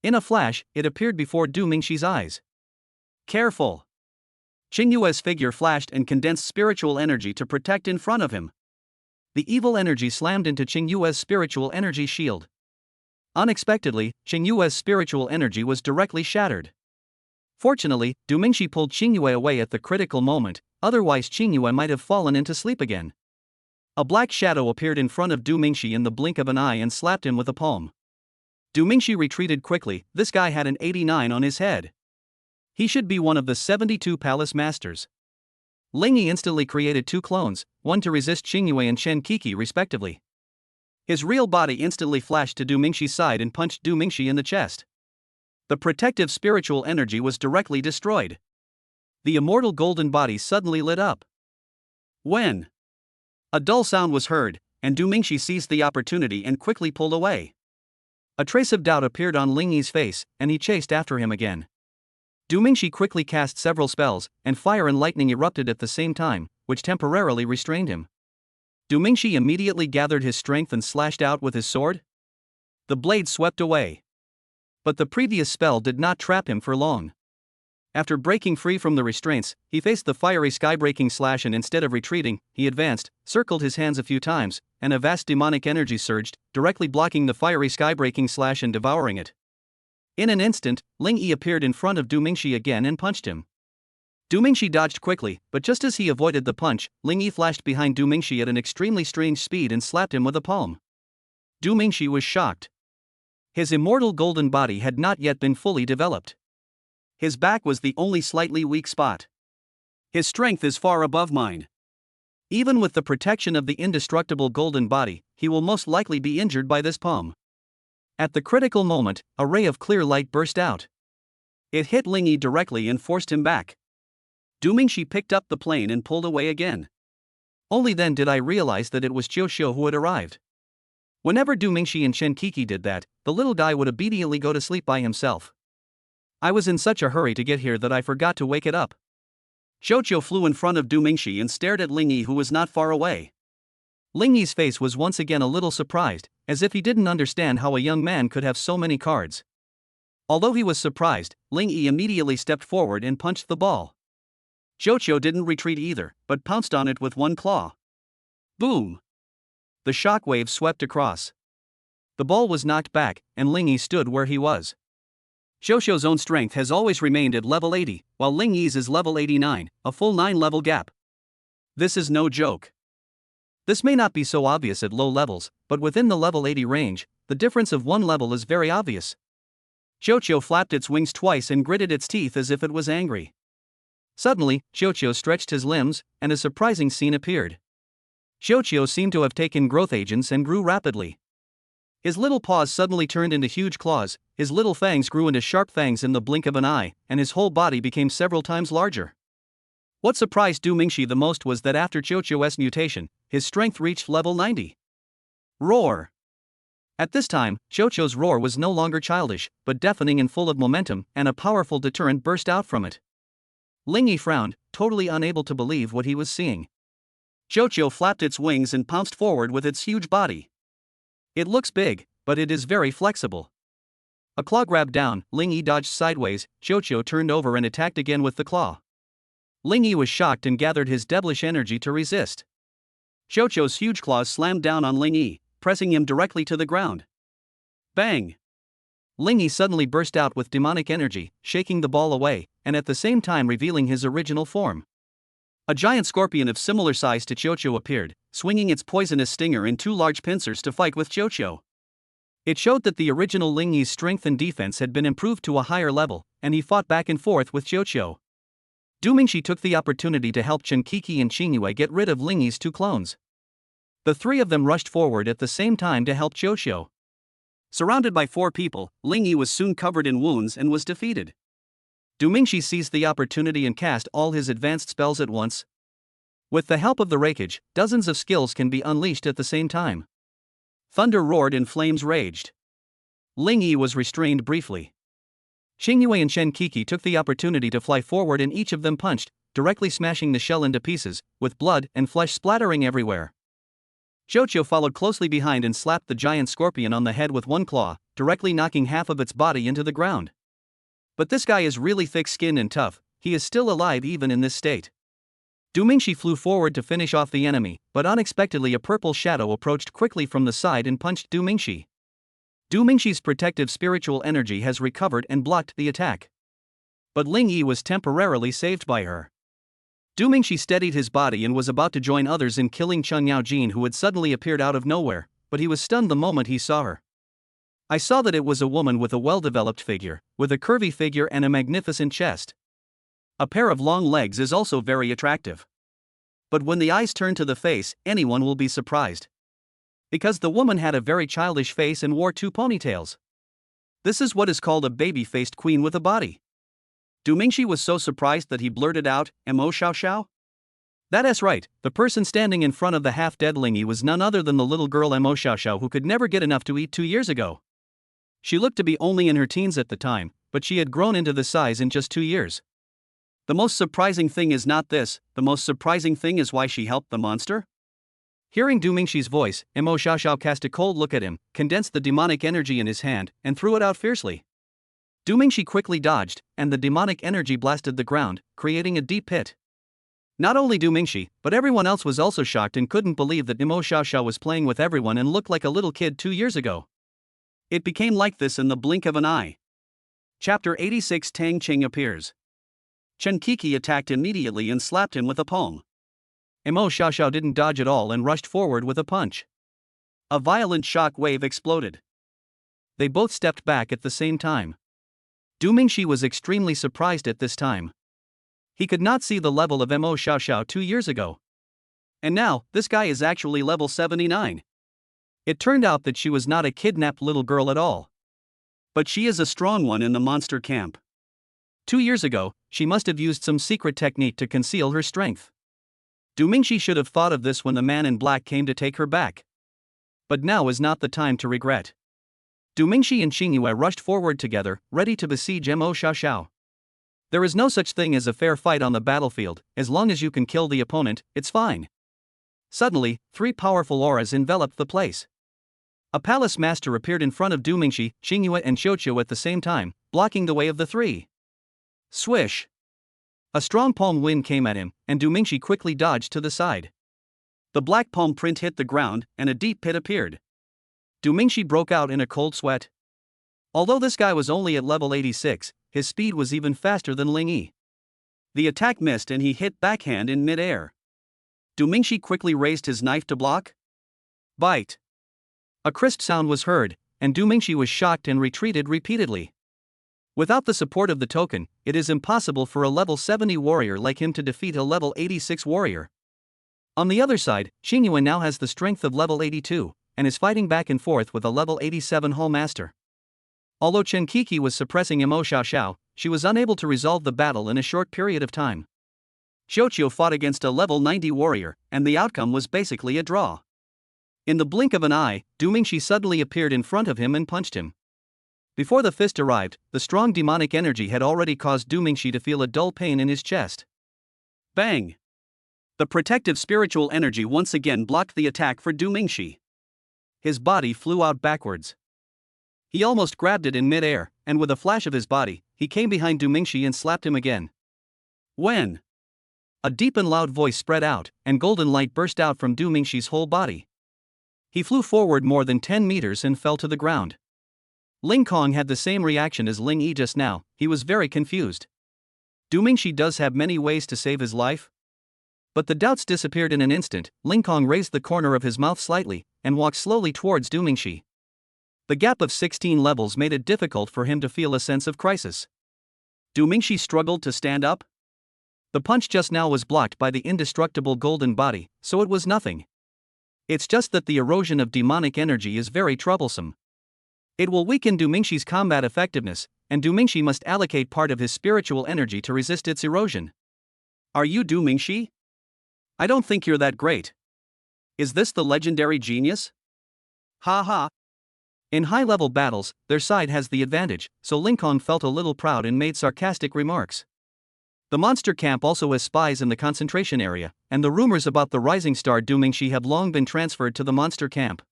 In a flash, it appeared before Du Mingxi's eyes. Careful! Xingyue's figure flashed and condensed spiritual energy to protect in front of him. The evil energy slammed into Xingyue's spiritual energy shield. Unexpectedly, Xingyue's spiritual energy was directly shattered. Fortunately, Du Mingxi pulled Xingyue away at the critical moment, otherwise Xingyue might have fallen into sleep again. A black shadow appeared in front of Du Mingxi in the blink of an eye and slapped him with a palm. Du Mingxi retreated quickly. This guy had an 89 on his head. He should be one of the 72 palace masters. Ling Yi instantly created two clones, one to resist Xingyue and Chen Qixi respectively. His real body instantly flashed to Du Mingxi's side and punched Du Mingxi in the chest. The protective spiritual energy was directly destroyed. The immortal golden body suddenly lit up. When a dull sound was heard, and Du Mingxi seized the opportunity and quickly pulled away. A trace of doubt appeared on Ling Yi's face, and he chased after him again. Du Mingxi quickly cast several spells, and fire and lightning erupted at the same time, which temporarily restrained him. Du Mingxi immediately gathered his strength and slashed out with his sword. The blade swept away. But the previous spell did not trap him for long. After breaking free from the restraints, he faced the fiery sky-breaking slash and instead of retreating, he advanced, circled his hands a few times, and a vast demonic energy surged, directly blocking the fiery sky-breaking slash and devouring it. In an instant, Ling Yi appeared in front of Du Mingxi again and punched him. Du Mingxi dodged quickly, but just as he avoided the punch, Ling Yi flashed behind Du Mingxi at an extremely strange speed and slapped him with a palm. Du Mingxi was shocked. His immortal golden body had not yet been fully developed. His back was the only slightly weak spot. His strength is far above mine. Even with the protection of the indestructible golden body, he will most likely be injured by this palm. At the critical moment, a ray of clear light burst out. It hit Ling Yi directly and forced him back. Du Mingxi picked up the plane and pulled away again. Only then did I realize that it was Qiu Xiu who had arrived. Whenever Du Mingxi and Chen Qixi did that, the little guy would obediently go to sleep by himself. I was in such a hurry to get here that I forgot to wake it up. Qiu Xiu flew in front of Du Mingxi and stared at Ling Yi, who was not far away. Ling Yi's face was once again a little surprised, as if he didn't understand how a young man could have so many cards. Although he was surprised, Ling Yi immediately stepped forward and punched the ball. Qiu Xiu didn't retreat either, but pounced on it with one claw. Boom! The shock wave swept across. The ball was knocked back, and Ling Yi stood where he was. Qiu Xiu's own strength has always remained at level 80, while Ling Yi's is level 89, a full 9-level gap. This is no joke. This may not be so obvious at low levels, but within the level 80 range, the difference of one level is very obvious. Qiuqiu flapped its wings twice and gritted its teeth as if it was angry. Suddenly, Qiuqiu stretched his limbs, and a surprising scene appeared. Qiuqiu seemed to have taken growth agents and grew rapidly. His little paws suddenly turned into huge claws, his little fangs grew into sharp fangs in the blink of an eye, and his whole body became several times larger. What surprised Du Mingxi the most was that after Qiuqiu's mutation, his strength reached level 90. Roar! At this time, Qiuqiu's roar was no longer childish, but deafening and full of momentum, and a powerful deterrent burst out from it. Lingyi frowned, totally unable to believe what he was seeing. Qiuqiu flapped its wings and pounced forward with its huge body. It looks big, but it is very flexible. A claw grabbed down, Lingyi dodged sideways, Qiuqiu turned over and attacked again with the claw. Lingyi was shocked and gathered his devilish energy to resist. Qiuqiu's huge claws slammed down on Lingyi, pressing him directly to the ground. Bang! Lingyi suddenly burst out with demonic energy, shaking the ball away, and at the same time revealing his original form. A giant scorpion of similar size to Qiuqiu appeared, swinging its poisonous stinger in two large pincers to fight with Qiuqiu. It showed that the original Lingyi's strength and defense had been improved to a higher level, and he fought back and forth with Qiuqiu. Du Mingxi took the opportunity to help Chen Qixi and Qingyue get rid of Lingyi's two clones. The three of them rushed forward at the same time to help Qiuqiu. Surrounded by four people, Lingyi was soon covered in wounds and was defeated. Du Mingxi seized the opportunity and cast all his advanced spells at once. With the help of the rakeage, dozens of skills can be unleashed at the same time. Thunder roared and flames raged. Lingyi was restrained briefly. Qingyue and Chen Qixi took the opportunity to fly forward and each of them punched, directly smashing the shell into pieces, with blood and flesh splattering everywhere. Qiuqiu followed closely behind and slapped the giant scorpion on the head with one claw, directly knocking half of its body into the ground. But this guy is really thick-skinned and tough, he is still alive even in this state. Du Mingxi flew forward to finish off the enemy, but unexpectedly a purple shadow approached quickly from the side and punched Du Mingxi. Du Mingxi's protective spiritual energy has recovered and blocked the attack. But Lingyi was temporarily saved by her. Du Mingxi steadied his body and was about to join others in killing Chen Yaojin, who had suddenly appeared out of nowhere, but he was stunned the moment he saw her. I saw that it was a woman with a well-developed figure, with a curvy figure and a magnificent chest. A pair of long legs is also very attractive. But when the eyes turn to the face, anyone will be surprised. Because the woman had a very childish face and wore two ponytails. This is what is called a baby-faced queen with a body. Du Mingxi was so surprised that he blurted out, "Mo Xiao Xiao?" That is right, the person standing in front of the half-dead Lingyi was none other than the little girl Mo Xiao Xiao who could never get enough to eat 2 years ago. She looked to be only in her teens at the time, but she had grown into this size in just 2 years. The most surprising thing is not this, the most surprising thing is why she helped the monster. Hearing Du Mingxi's voice, Mo Xiao Xiao cast a cold look at him, condensed the demonic energy in his hand, and threw it out fiercely. Du Mingxi quickly dodged, and the demonic energy blasted the ground, creating a deep pit. Not only Du Mingxi, but everyone else was also shocked and couldn't believe that Mo Xiao Xiao was playing with everyone and looked like a little kid 2 years ago. It became like this in the blink of an eye. Chapter 86 Tang Qing appears. Chen Qixi attacked immediately and slapped him with a palm. Mo Xiao Xiao didn't dodge at all and rushed forward with a punch. A violent shock wave exploded. They both stepped back at the same time. Du Mingxi was extremely surprised at this time. He could not see the level of Mo Xiao Xiao 2 years ago. And now, this guy is actually level 79. It turned out that she was not a kidnapped little girl at all. But she is a strong one in the monster camp. 2 years ago, she must have used some secret technique to conceal her strength. Du Mingxi should have thought of this when the man in black came to take her back. But now is not the time to regret. Du Mingxi and Qingyue rushed forward together, ready to besiege Mo Xiao Xiao. There is no such thing as a fair fight on the battlefield, as long as you can kill the opponent, it's fine. Suddenly, 3 powerful auras enveloped the place. A palace master appeared in front of Du Mingxi, Qingyue and Qiuqiu at the same time, blocking the way of the 3. Swish! A strong palm wind came at him, and Du Mingxi quickly dodged to the side. The black palm print hit the ground, and a deep pit appeared. Du Mingxi broke out in a cold sweat. Although this guy was only at level 86, his speed was even faster than Lingyi. The attack missed and he hit backhand in mid-air. Du Mingxi quickly raised his knife to block. Bite! A crisp sound was heard, and Du Mingxi was shocked and retreated repeatedly. Without the support of the token, it is impossible for a level 70 warrior like him to defeat a level 86 warrior. On the other side, Qingyuan now has the strength of level 82, and is fighting back and forth with a level 87 Hall Master. Although Chen Kiki was suppressing Mo Xiaoxiao, she was unable to resolve the battle in a short period of time. Xiuqiu fought against a level 90 warrior, and the outcome was basically a draw. In the blink of an eye, Du Mingxi suddenly appeared in front of him and punched him. Before the fist arrived, the strong demonic energy had already caused Du Mingxi to feel a dull pain in his chest. Bang! The protective spiritual energy once again blocked the attack for Du Mingxi. His body flew out backwards. He almost grabbed it in mid-air, and with a flash of his body, he came behind Du Mingxi and slapped him again. When? A deep and loud voice spread out, and golden light burst out from Du Mingxi's whole body. He flew forward more than 10 meters and fell to the ground. Ling Kong had the same reaction as Ling Yi just now. He was very confused. Du Mingxi does have many ways to save his life? But the doubts disappeared in an instant. Ling Kong raised the corner of his mouth slightly, and walked slowly towards Du Mingxi. The gap of 16 levels made it difficult for him to feel a sense of crisis. Du Mingxi struggled to stand up. The punch just now was blocked by the indestructible golden body, so it was nothing. It's just that the erosion of demonic energy is very troublesome. It will weaken Du Mingxi's combat effectiveness, and Du Mingxi must allocate part of his spiritual energy to resist its erosion. Are you Du Mingxi? I don't think you're that great. Is this the legendary genius? Ha ha. In high-level battles, their side has the advantage, so Ling Kong felt a little proud and made sarcastic remarks. The monster camp also has spies in the concentration area, and the rumors about the rising star Du Mingxi have long been transferred to the monster camp.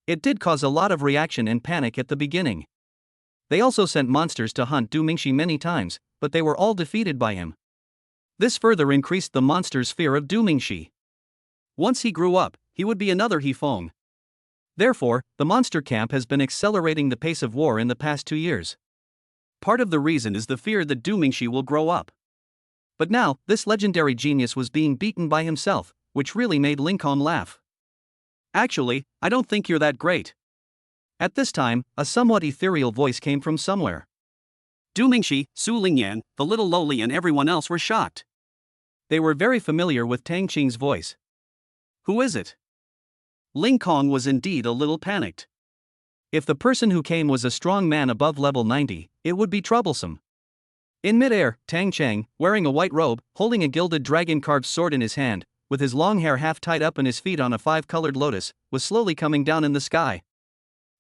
It did cause a lot of reaction and panic at the beginning. They also sent monsters to hunt Du Mingxi many times, but they were all defeated by him. This further increased the monsters' fear of Du Mingxi. Once he grew up, he would be another Hifeng. Therefore, the monster camp has been accelerating the pace of war in the past 2 years. Part of the reason is the fear that Du Mingxi will grow up. But now, this legendary genius was being beaten by himself, which really made Ling Kong laugh. Actually, I don't think you're that great. At this time, a somewhat ethereal voice came from somewhere. Du Mingxi, Su Lingyan, the little lowly and everyone else were shocked. They were very familiar with Tang Qing's voice. Who is it? Ling Kong was indeed a little panicked. If the person who came was a strong man above level 90, it would be troublesome. In midair, Tang Cheng, wearing a white robe, holding a gilded dragon-carved sword in his hand, with his long hair half tied up and his feet on a 5-colored lotus, was slowly coming down in the sky.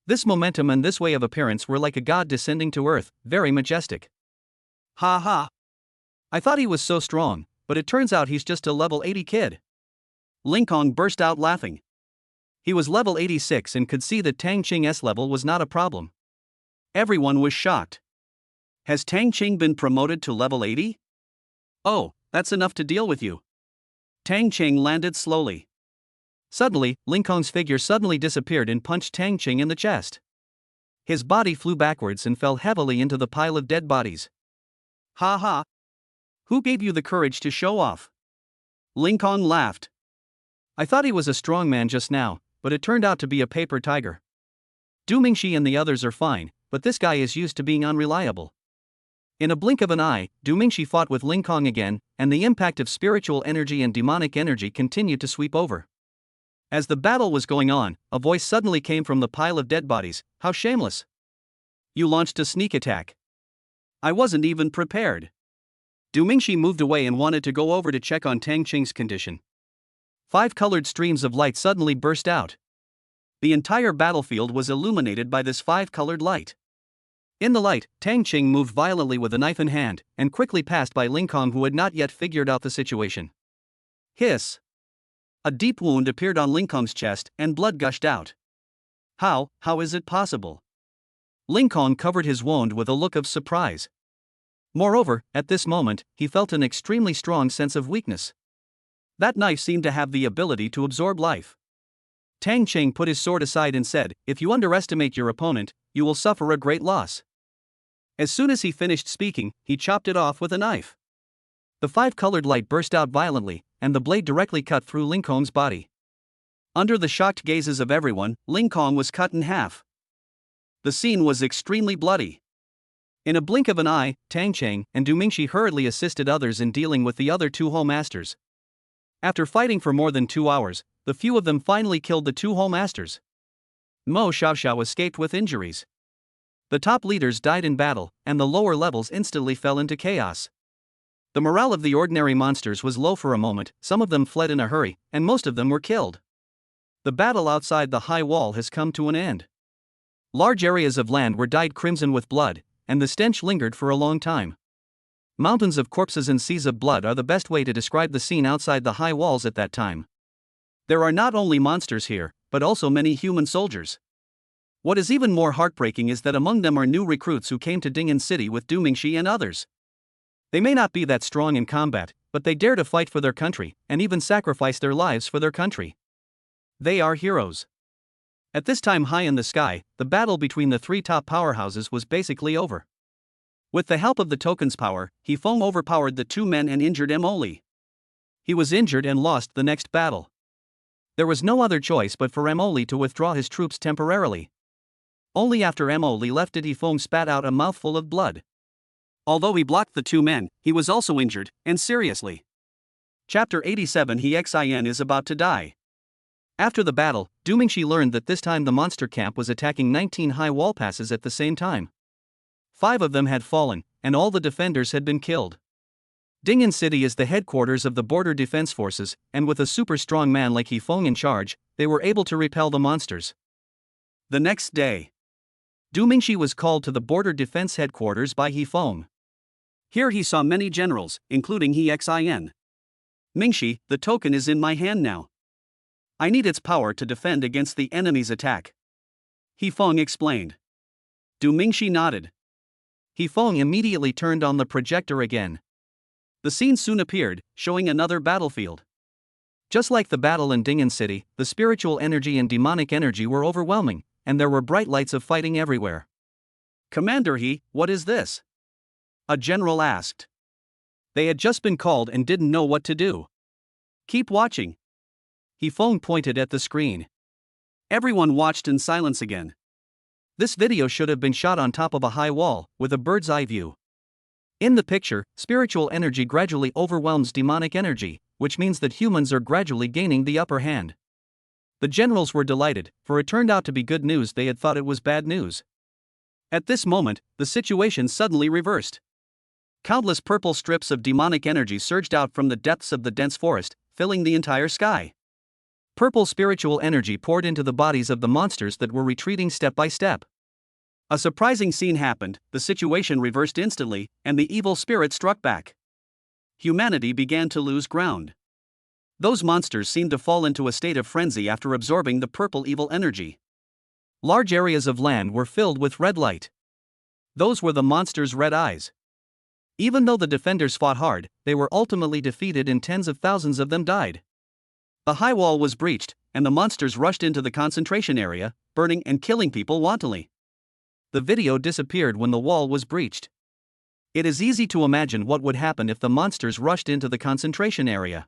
This momentum and this way of appearance were like a god descending to earth, very majestic. Ha ha! I thought he was so strong, but it turns out he's just a level 80 kid. Ling Kong burst out laughing. He was level 86 and could see that Tang Qing's level was not a problem. Everyone was shocked. Has Tang Qing been promoted to level 80? Oh, that's enough to deal with you. Tang Qing landed slowly. Suddenly, Ling Kong's figure suddenly disappeared and punched Tang Qing in the chest. His body flew backwards and fell heavily into the pile of dead bodies. Ha ha! Who gave you the courage to show off? Ling Kong laughed. I thought he was a strong man just now, but it turned out to be a paper tiger. Du Mingxi and the others are fine, but this guy is used to being unreliable. In a blink of an eye, Du Mingxi fought with Ling Kong again, and the impact of spiritual energy and demonic energy continued to sweep over. As the battle was going on, a voice suddenly came from the pile of dead bodies. How shameless! You launched a sneak attack. I wasn't even prepared. Du Mingxi moved away and wanted to go over to check on Tang Qing's condition. 5 colored streams of light suddenly burst out. The entire battlefield was illuminated by this 5-colored light. In the light, Tang Qing moved violently with a knife in hand, and quickly passed by Ling Kong, who had not yet figured out the situation. Hiss! A deep wound appeared on Ling Kong's chest, and blood gushed out. How is it possible? Ling Kong covered his wound with a look of surprise. Moreover, at this moment, he felt an extremely strong sense of weakness. That knife seemed to have the ability to absorb life. Tang Qing put his sword aside and said, If you underestimate your opponent, you will suffer a great loss. As soon as he finished speaking, he chopped it off with a knife. The 5-colored light burst out violently, and the blade directly cut through Ling Kong's body. Under the shocked gazes of everyone, Ling Kong was cut in half. The scene was extremely bloody. In a blink of an eye, Tang Cheng and Du Mingxi hurriedly assisted others in dealing with the other two Hall Masters. After fighting for more than 2 hours, the few of them finally killed the two Hall Masters. Mo Xiaoxiao escaped with injuries. The top leaders died in battle, and the lower levels instantly fell into chaos. The morale of the ordinary monsters was low for a moment, some of them fled in a hurry, and most of them were killed. The battle outside the high wall has come to an end. Large areas of land were dyed crimson with blood, and the stench lingered for a long time. Mountains of corpses and seas of blood are the best way to describe the scene outside the high walls at that time. There are not only monsters here, but also many human soldiers. What is even more heartbreaking is that among them are new recruits who came to Ding'an City with Du Mingxi and others. They may not be that strong in combat, but they dare to fight for their country, and even sacrifice their lives for their country. They are heroes. At this time high in the sky, the battle between the three top powerhouses was basically over. With the help of the token's power, He Feng overpowered the two men and injured Emoli. He was injured and lost the next battle. There was no other choice but for Emoli to withdraw his troops temporarily. Only after Emoli left did He Feng spat out a mouthful of blood. Although he blocked the two men, he was also injured, and seriously. Chapter 87 He Xin is about to die. After the battle, Du Mingxi learned that this time the monster camp was attacking 19 high wall passes at the same time. 5 of them had fallen, and all the defenders had been killed. Ding'an City is the headquarters of the border defense forces, and with a super strong man like He Feng in charge, they were able to repel the monsters. The next day, Du Mingxi was called to the border defense headquarters by He Feng. Here he saw many generals, including He Xin. Mingxi, the token is in my hand now. I need its power to defend against the enemy's attack. He Feng explained. Du Mingxi nodded. He Feng immediately turned on the projector again. The scene soon appeared, showing another battlefield. Just like the battle in Ding'an City, the spiritual energy and demonic energy were overwhelming, and there were bright lights of fighting everywhere. Commander He, what is this? A general asked. They had just been called and didn't know what to do. Keep watching. He Feng pointed at the screen. Everyone watched in silence again. This video should have been shot on top of a high wall, with a bird's eye view. In the picture, spiritual energy gradually overwhelms demonic energy, which means that humans are gradually gaining the upper hand. The generals were delighted, for it turned out to be good news. They had thought it was bad news. At this moment, the situation suddenly reversed. Countless purple strips of demonic energy surged out from the depths of the dense forest, filling the entire sky. Purple spiritual energy poured into the bodies of the monsters that were retreating step by step. A surprising scene happened, the situation reversed instantly, and the evil spirit struck back. Humanity began to lose ground. Those monsters seemed to fall into a state of frenzy after absorbing the purple evil energy. Large areas of land were filled with red light. Those were the monsters' red eyes. Even though the defenders fought hard, they were ultimately defeated and tens of thousands of them died. The high wall was breached, and the monsters rushed into the concentration area, burning and killing people wantonly. The video disappeared when the wall was breached. It is easy to imagine what would happen if the monsters rushed into the concentration area.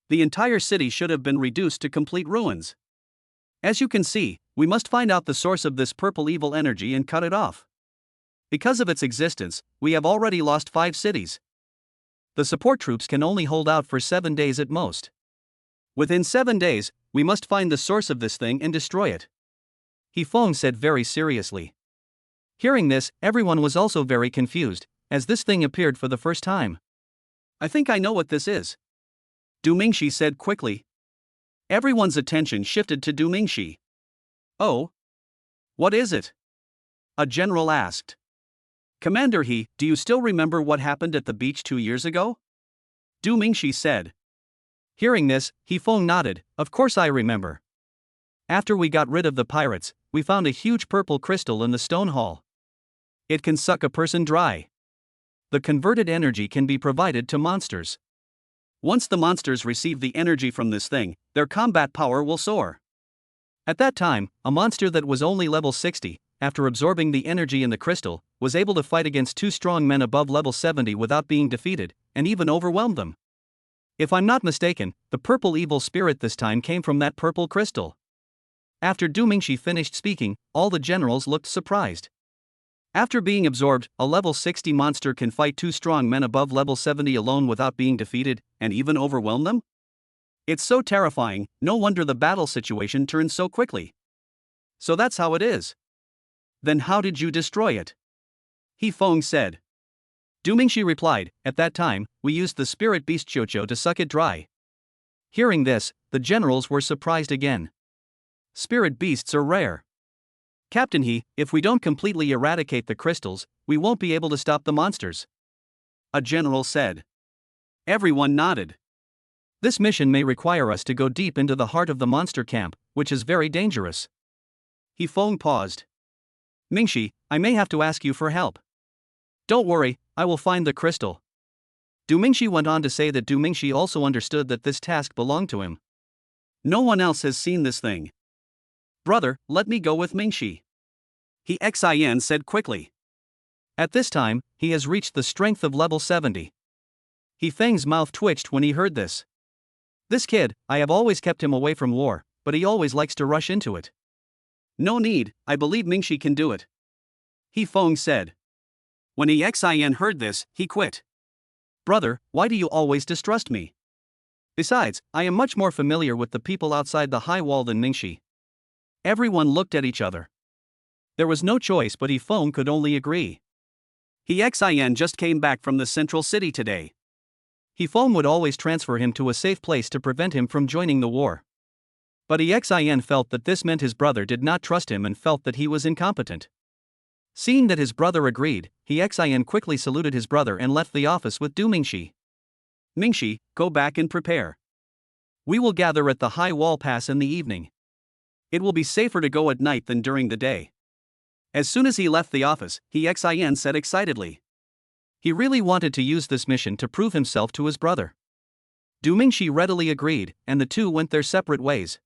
The entire city should have been reduced to complete ruins. As you can see, we must find out the source of this purple evil energy and cut it off. Because of its existence, we have already lost 5 cities. The support troops can only hold out for 7 days at most. Within 7 days, we must find the source of this thing and destroy it. He Feng said very seriously. Hearing this, everyone was also very confused, as this thing appeared for the first time. I think I know what this is. Du Mingxi said quickly. Everyone's attention shifted to Du Mingxi. Oh? What is it? A general asked. Commander He, do you still remember what happened at the beach 2 years ago? Du Mingxi said. Hearing this, He Feng nodded. Of course I remember. After we got rid of the pirates, we found a huge purple crystal in the stone hall. It can suck a person dry. The converted energy can be provided to monsters. Once the monsters receive the energy from this thing, their combat power will soar. At that time, a monster that was only level 60, after absorbing the energy in the crystal, was able to fight against 2 strong men above level 70 without being defeated, and even overwhelmed them. If I'm not mistaken, the purple evil spirit this time came from that purple crystal. After Du Mingxi finished speaking, all the generals looked surprised. After being absorbed, a level 60 monster can fight 2 strong men above level 70 alone without being defeated, and even overwhelm them? It's so terrifying, no wonder the battle situation turns so quickly. So that's how it is. Then how did you destroy it? He Feng said. Du Mingxi replied, at that time, we used the spirit beast Qiuqiu to suck it dry. Hearing this, the generals were surprised again. Spirit beasts are rare. Captain He, if we don't completely eradicate the crystals, we won't be able to stop the monsters. A general said. Everyone nodded. This mission may require us to go deep into the heart of the monster camp, which is very dangerous. He Feng paused. Mingxi, I may have to ask you for help. Don't worry, I will find the crystal. Du Mingxi went on to say that Du Mingxi also understood that this task belonged to him. No one else has seen this thing. Brother, let me go with Mingxi. He Xin said quickly. At this time, he has reached the strength of level 70. He Feng's mouth twitched when he heard this. This kid, I have always kept him away from war, but he always likes to rush into it. No need, I believe Mingxi can do it. He Feng said. When He Xin heard this, he quit. Brother, why do you always distrust me? Besides, I am much more familiar with the people outside the high wall than Mingxi. Everyone looked at each other. There was no choice, but He Feng could only agree. He Xin just came back from the central city today. He Feng would always transfer him to a safe place to prevent him from joining the war. But He Xin felt that this meant his brother did not trust him and felt that he was incompetent. Seeing that his brother agreed, He Xin quickly saluted his brother and left the office with Du Mingxi. Mingxi, go back and prepare. We will gather at the high wall pass in the evening. It will be safer to go at night than during the day. As soon as he left the office, He Xin said excitedly. He really wanted to use this mission to prove himself to his brother. Du Mingxi readily agreed, and the two went their separate ways.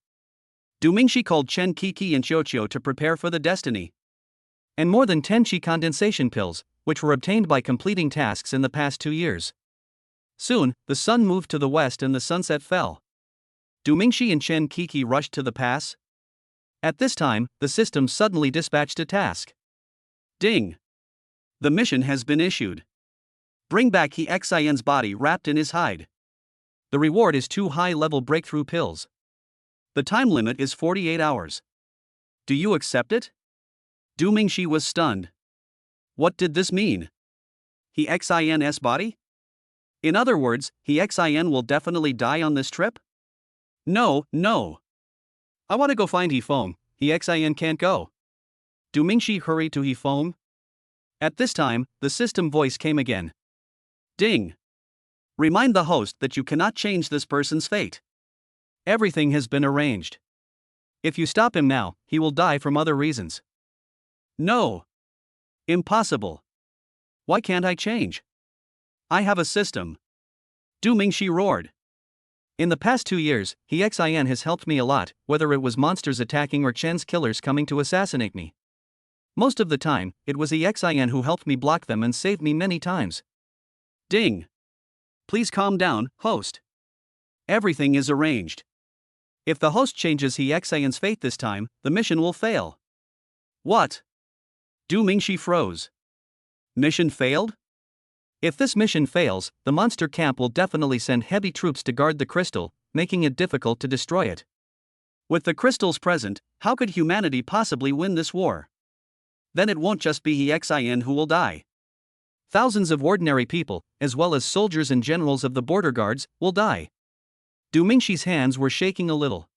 Du Mingxi called Chen Qi and Qiuqiu to prepare for the destiny. And more than 10 qi condensation pills, which were obtained by completing tasks in the past 2 years. Soon, the sun moved to the west and the sunset fell. Du Mingxi and Chen Qi rushed to the pass. At this time, the system suddenly dispatched a task. Ding! The mission has been issued. Bring back He Xin's body wrapped in his hide. The reward is 2 high-level breakthrough pills. The time limit is 48 hours. Do you accept it? Du Mingxi was stunned. What did this mean? He Xin's body? In other words, He Xin will definitely die on this trip? No. I want to go find He Feng. He Xin can't go. Du Mingxi hurried to He Feng. At this time, the system voice came again. Ding! Remind the host that you cannot change this person's fate. Everything has been arranged. If you stop him now, he will die from other reasons. No. Impossible. Why can't I change? I have a system. Du Mingxi roared. In the past 2 years, He Xin has helped me a lot, whether it was monsters attacking or Chen's killers coming to assassinate me. Most of the time, it was He Xin who helped me block them and saved me many times. Ding! Please calm down, host. Everything is arranged. If the host changes He Xin's fate this time, the mission will fail. What? Du Mingxi froze. Mission failed? If this mission fails, the monster camp will definitely send heavy troops to guard the crystal, making it difficult to destroy it. With the crystals present, how could humanity possibly win this war? Then it won't just be He Xin who will die. Thousands of ordinary people, as well as soldiers and generals of the border guards, will die. Du Mingxi's hands were shaking a little.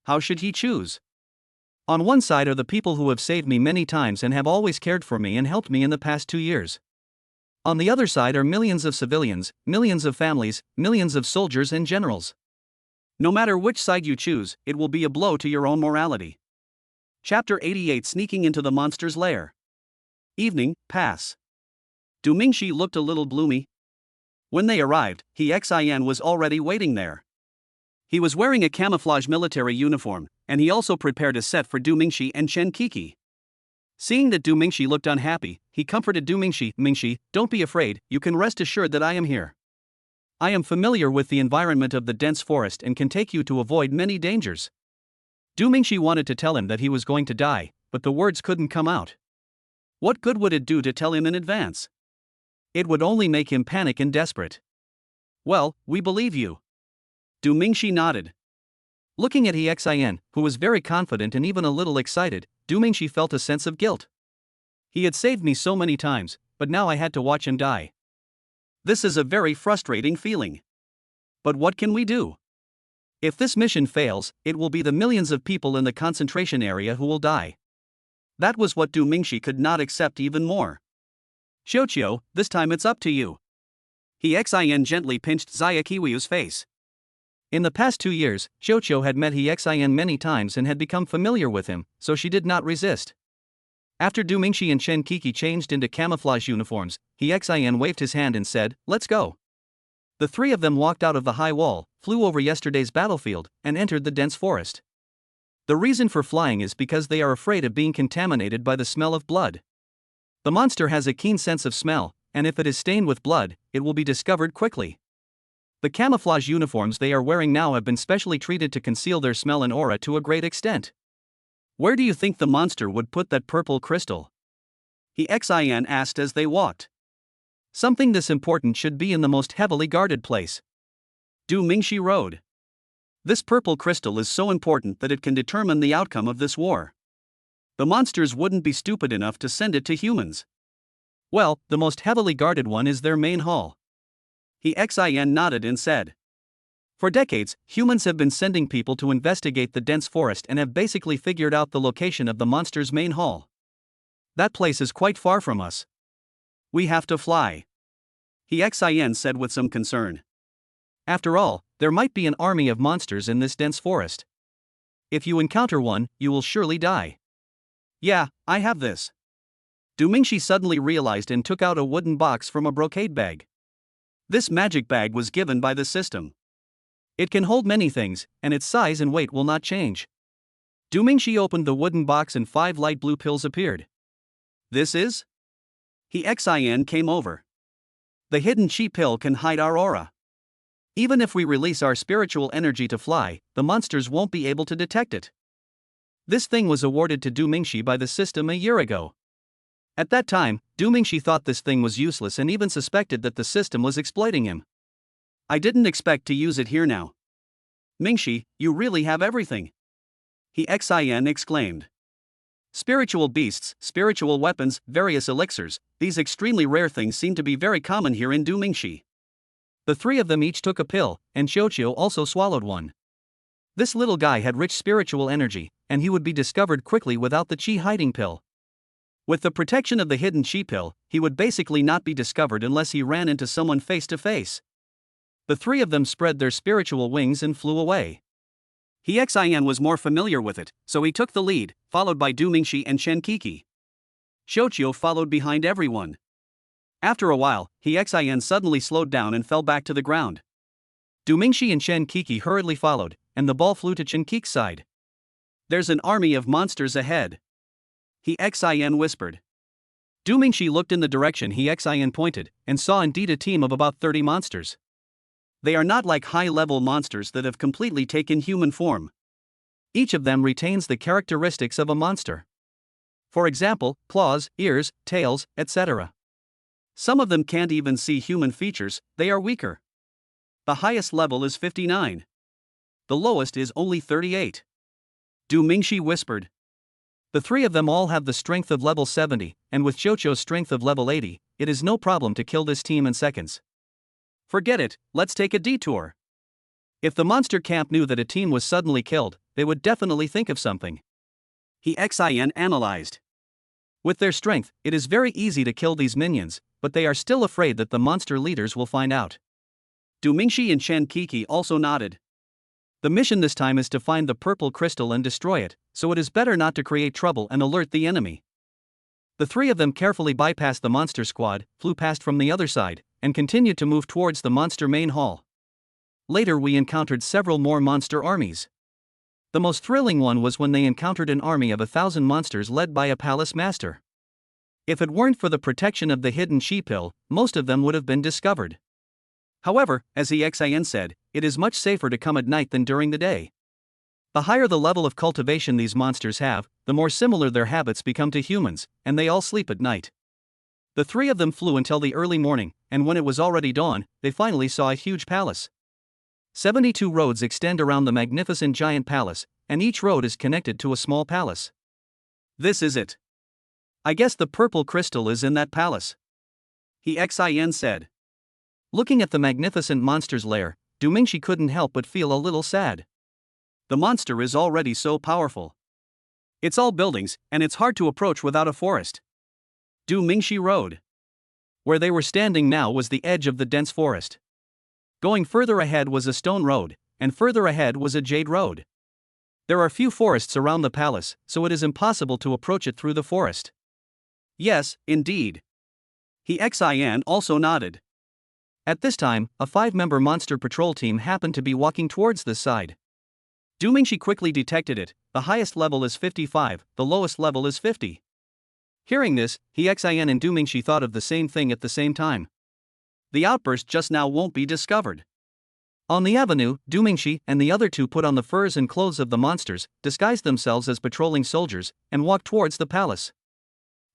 How should he choose? On one side are the people who have saved me many times and have always cared for me and helped me in the past 2 years. On the other side are millions of civilians, millions of families, millions of soldiers and generals. No matter which side you choose, it will be a blow to your own morality. Chapter 88 Sneaking into the Monster's Lair. Evening, pass. Du Mingxi looked a little gloomy. When they arrived, He Xin was already waiting there. He was wearing a camouflage military uniform, and he also prepared a set for Du Mingxi and Chen Qi. Seeing that Du Mingxi looked unhappy, he comforted Du Mingxi. Mingxi, don't be afraid, you can rest assured that I am here. I am familiar with the environment of the dense forest and can take you to avoid many dangers. Du Mingxi wanted to tell him that he was going to die, but the words couldn't come out. What good would it do to tell him in advance? It would only make him panic and desperate. Well, we believe you. Du Mingxi nodded. Looking at Hexin, who was very confident and even a little excited, Du Mingxi felt a sense of guilt. He had saved me so many times, but now I had to watch him die. This is a very frustrating feeling. But what can we do? If this mission fails, it will be the millions of people in the concentration area who will die. That was what Du Mingxi could not accept even more. Xiaoqiu, this time it's up to you. Hexin gently pinched Xia Qiwu's face. In the past 2 years, Xiaoqiu had met Hexin many times and had become familiar with him, so she did not resist. After Du Mingxi and Chen Qixi changed into camouflage uniforms, Hexin waved his hand and said, "Let's go." The three of them walked out of the high wall, flew over yesterday's battlefield, and entered the dense forest. The reason for flying is because they are afraid of being contaminated by the smell of blood. The monster has a keen sense of smell, and if it is stained with blood, it will be discovered quickly. The camouflage uniforms they are wearing now have been specially treated to conceal their smell and aura to a great extent. Where do you think the monster would put that purple crystal? Hexin asked as they walked. Something this important should be in the most heavily guarded place. Du Mingxi rode. This purple crystal is so important that it can determine the outcome of this war. The monsters wouldn't be stupid enough to send it to humans. Well, the most heavily guarded one is their main hall. Hexin nodded and said. For decades, humans have been sending people to investigate the dense forest and have basically figured out the location of the monster's main hall. That place is quite far from us. We have to fly. Hexin said with some concern. After all, there might be an army of monsters in this dense forest. If you encounter one, you will surely die. Yeah, I have this. Du Mingxi suddenly realized and took out a wooden box from a brocade bag. This magic bag was given by the system. It can hold many things, and its size and weight will not change. Du Mingxi opened the wooden box and 5 light blue pills appeared. This is? Hexin came over. The hidden chi pill can hide our aura. Even if we release our spiritual energy to fly, the monsters won't be able to detect it. This thing was awarded to Du Mingxi by the system a year ago. At that time, Du Mingxi thought this thing was useless and even suspected that the system was exploiting him. I didn't expect to use it here now. Mingxi, you really have everything. Hexin exclaimed. Spiritual beasts, spiritual weapons, various elixirs, these extremely rare things seem to be very common here in Du Mingxi. The three of them each took a pill, and Xiaoqiu also swallowed one. This little guy had rich spiritual energy, and he would be discovered quickly without the chi hiding pill. With the protection of the hidden chi pill, he would basically not be discovered unless he ran into someone face to face. The three of them spread their spiritual wings and flew away. Hexin was more familiar with it, so he took the lead, followed by Du Mingxi and Chen Qixi. Xiaoqiu followed behind everyone. After a while, Hexin suddenly slowed down and fell back to the ground. Du Mingxi and Chen Qixi hurriedly followed, and the ball flew to Chen Qixi's side. There's an army of monsters ahead. Hexin whispered. Du Mingxi looked in the direction Hexin pointed, and saw indeed a team of about 30 monsters. They are not like high-level monsters that have completely taken human form. Each of them retains the characteristics of a monster. For example, claws, ears, tails, etc. Some of them can't even see human features, they are weaker. The highest level is 59. The lowest is only 38. Du Mingxi whispered. The three of them all have the strength of level 70, and with Xiaoqiu's strength of level 80, it is no problem to kill this team in seconds. Forget it, let's take a detour. If the monster camp knew that a team was suddenly killed, they would definitely think of something. Hexin analyzed. With their strength, it is very easy to kill these minions, but they are still afraid that the monster leaders will find out. Du Mingxi and Chen Qixi also nodded. The mission this time is to find the purple crystal and destroy it, so it is better not to create trouble and alert the enemy. The three of them carefully bypassed the monster squad, flew past from the other side, and continued to move towards the monster main hall. Later we encountered several more monster armies. The most thrilling one was when they encountered an army of 1,000 monsters led by a palace master. If it weren't for the protection of the hidden chi pill, most of them would have been discovered. However, as Hexin said, it is much safer to come at night than during the day. The higher the level of cultivation these monsters have, the more similar their habits become to humans, and they all sleep at night. The three of them flew until the early morning, and when it was already dawn, they finally saw a huge palace. 72 roads extend around the magnificent giant palace, and each road is connected to a small palace. This is it. I guess the purple crystal is in that palace. Xin said. Looking at the magnificent monster's lair, Dumingshi couldn't help but feel a little sad. The monster is already so powerful. It's all buildings, and it's hard to approach without a forest. Dumingshi Road. Where they were standing now was the edge of the dense forest. Going further ahead was a stone road, and further ahead was a jade road. There are few forests around the palace, so it is impossible to approach it through the forest. Yes, indeed. Xin also nodded. At this time, a 5-member monster patrol team happened to be walking towards this side. Dumingshi quickly detected it. The highest level is 55, the lowest level is 50. Hearing this, Xin and Dumingshi thought of the same thing at the same time. The outburst just now won't be discovered. On the avenue, Dumingshi and the other two put on the furs and clothes of the monsters, disguised themselves as patrolling soldiers, and walked towards the palace.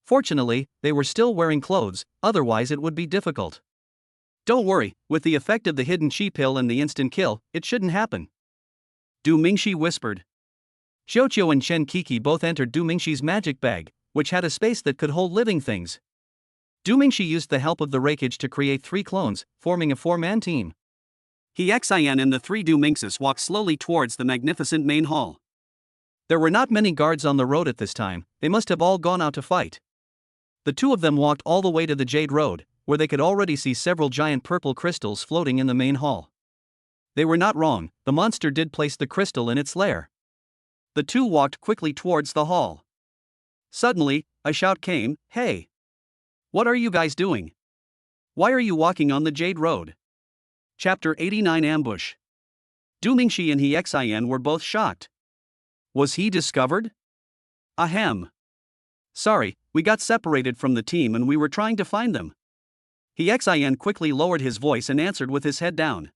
Fortunately, they were still wearing clothes, otherwise it would be difficult. Don't worry, with the effect of the hidden chi pill and the instant kill, it shouldn't happen. Dumingshi whispered. Xiaoqiu and Chen Kiki both entered Dumingshi's magic bag, which had a space that could hold living things. Dumingshi used the help of the rakeage to create 3 clones, forming a 4-man team. Xin and the 3 Dumingsis walked slowly towards the magnificent main hall. There were not many guards on the road at this time, they must have all gone out to fight. The 2 of them walked all the way to the Jade Road, where they could already see several giant purple crystals floating in the main hall. They were not wrong, the monster did place the crystal in its lair. The 2 walked quickly towards the hall. Suddenly, a shout came, "Hey! What are you guys doing? Why are you walking on the Jade Road?" Chapter 89 Ambush. Dumingshi and Xin were both shocked. Was he discovered? Ahem. Sorry, we got separated from the team and we were trying to find them. Xin quickly lowered his voice and answered with his head down.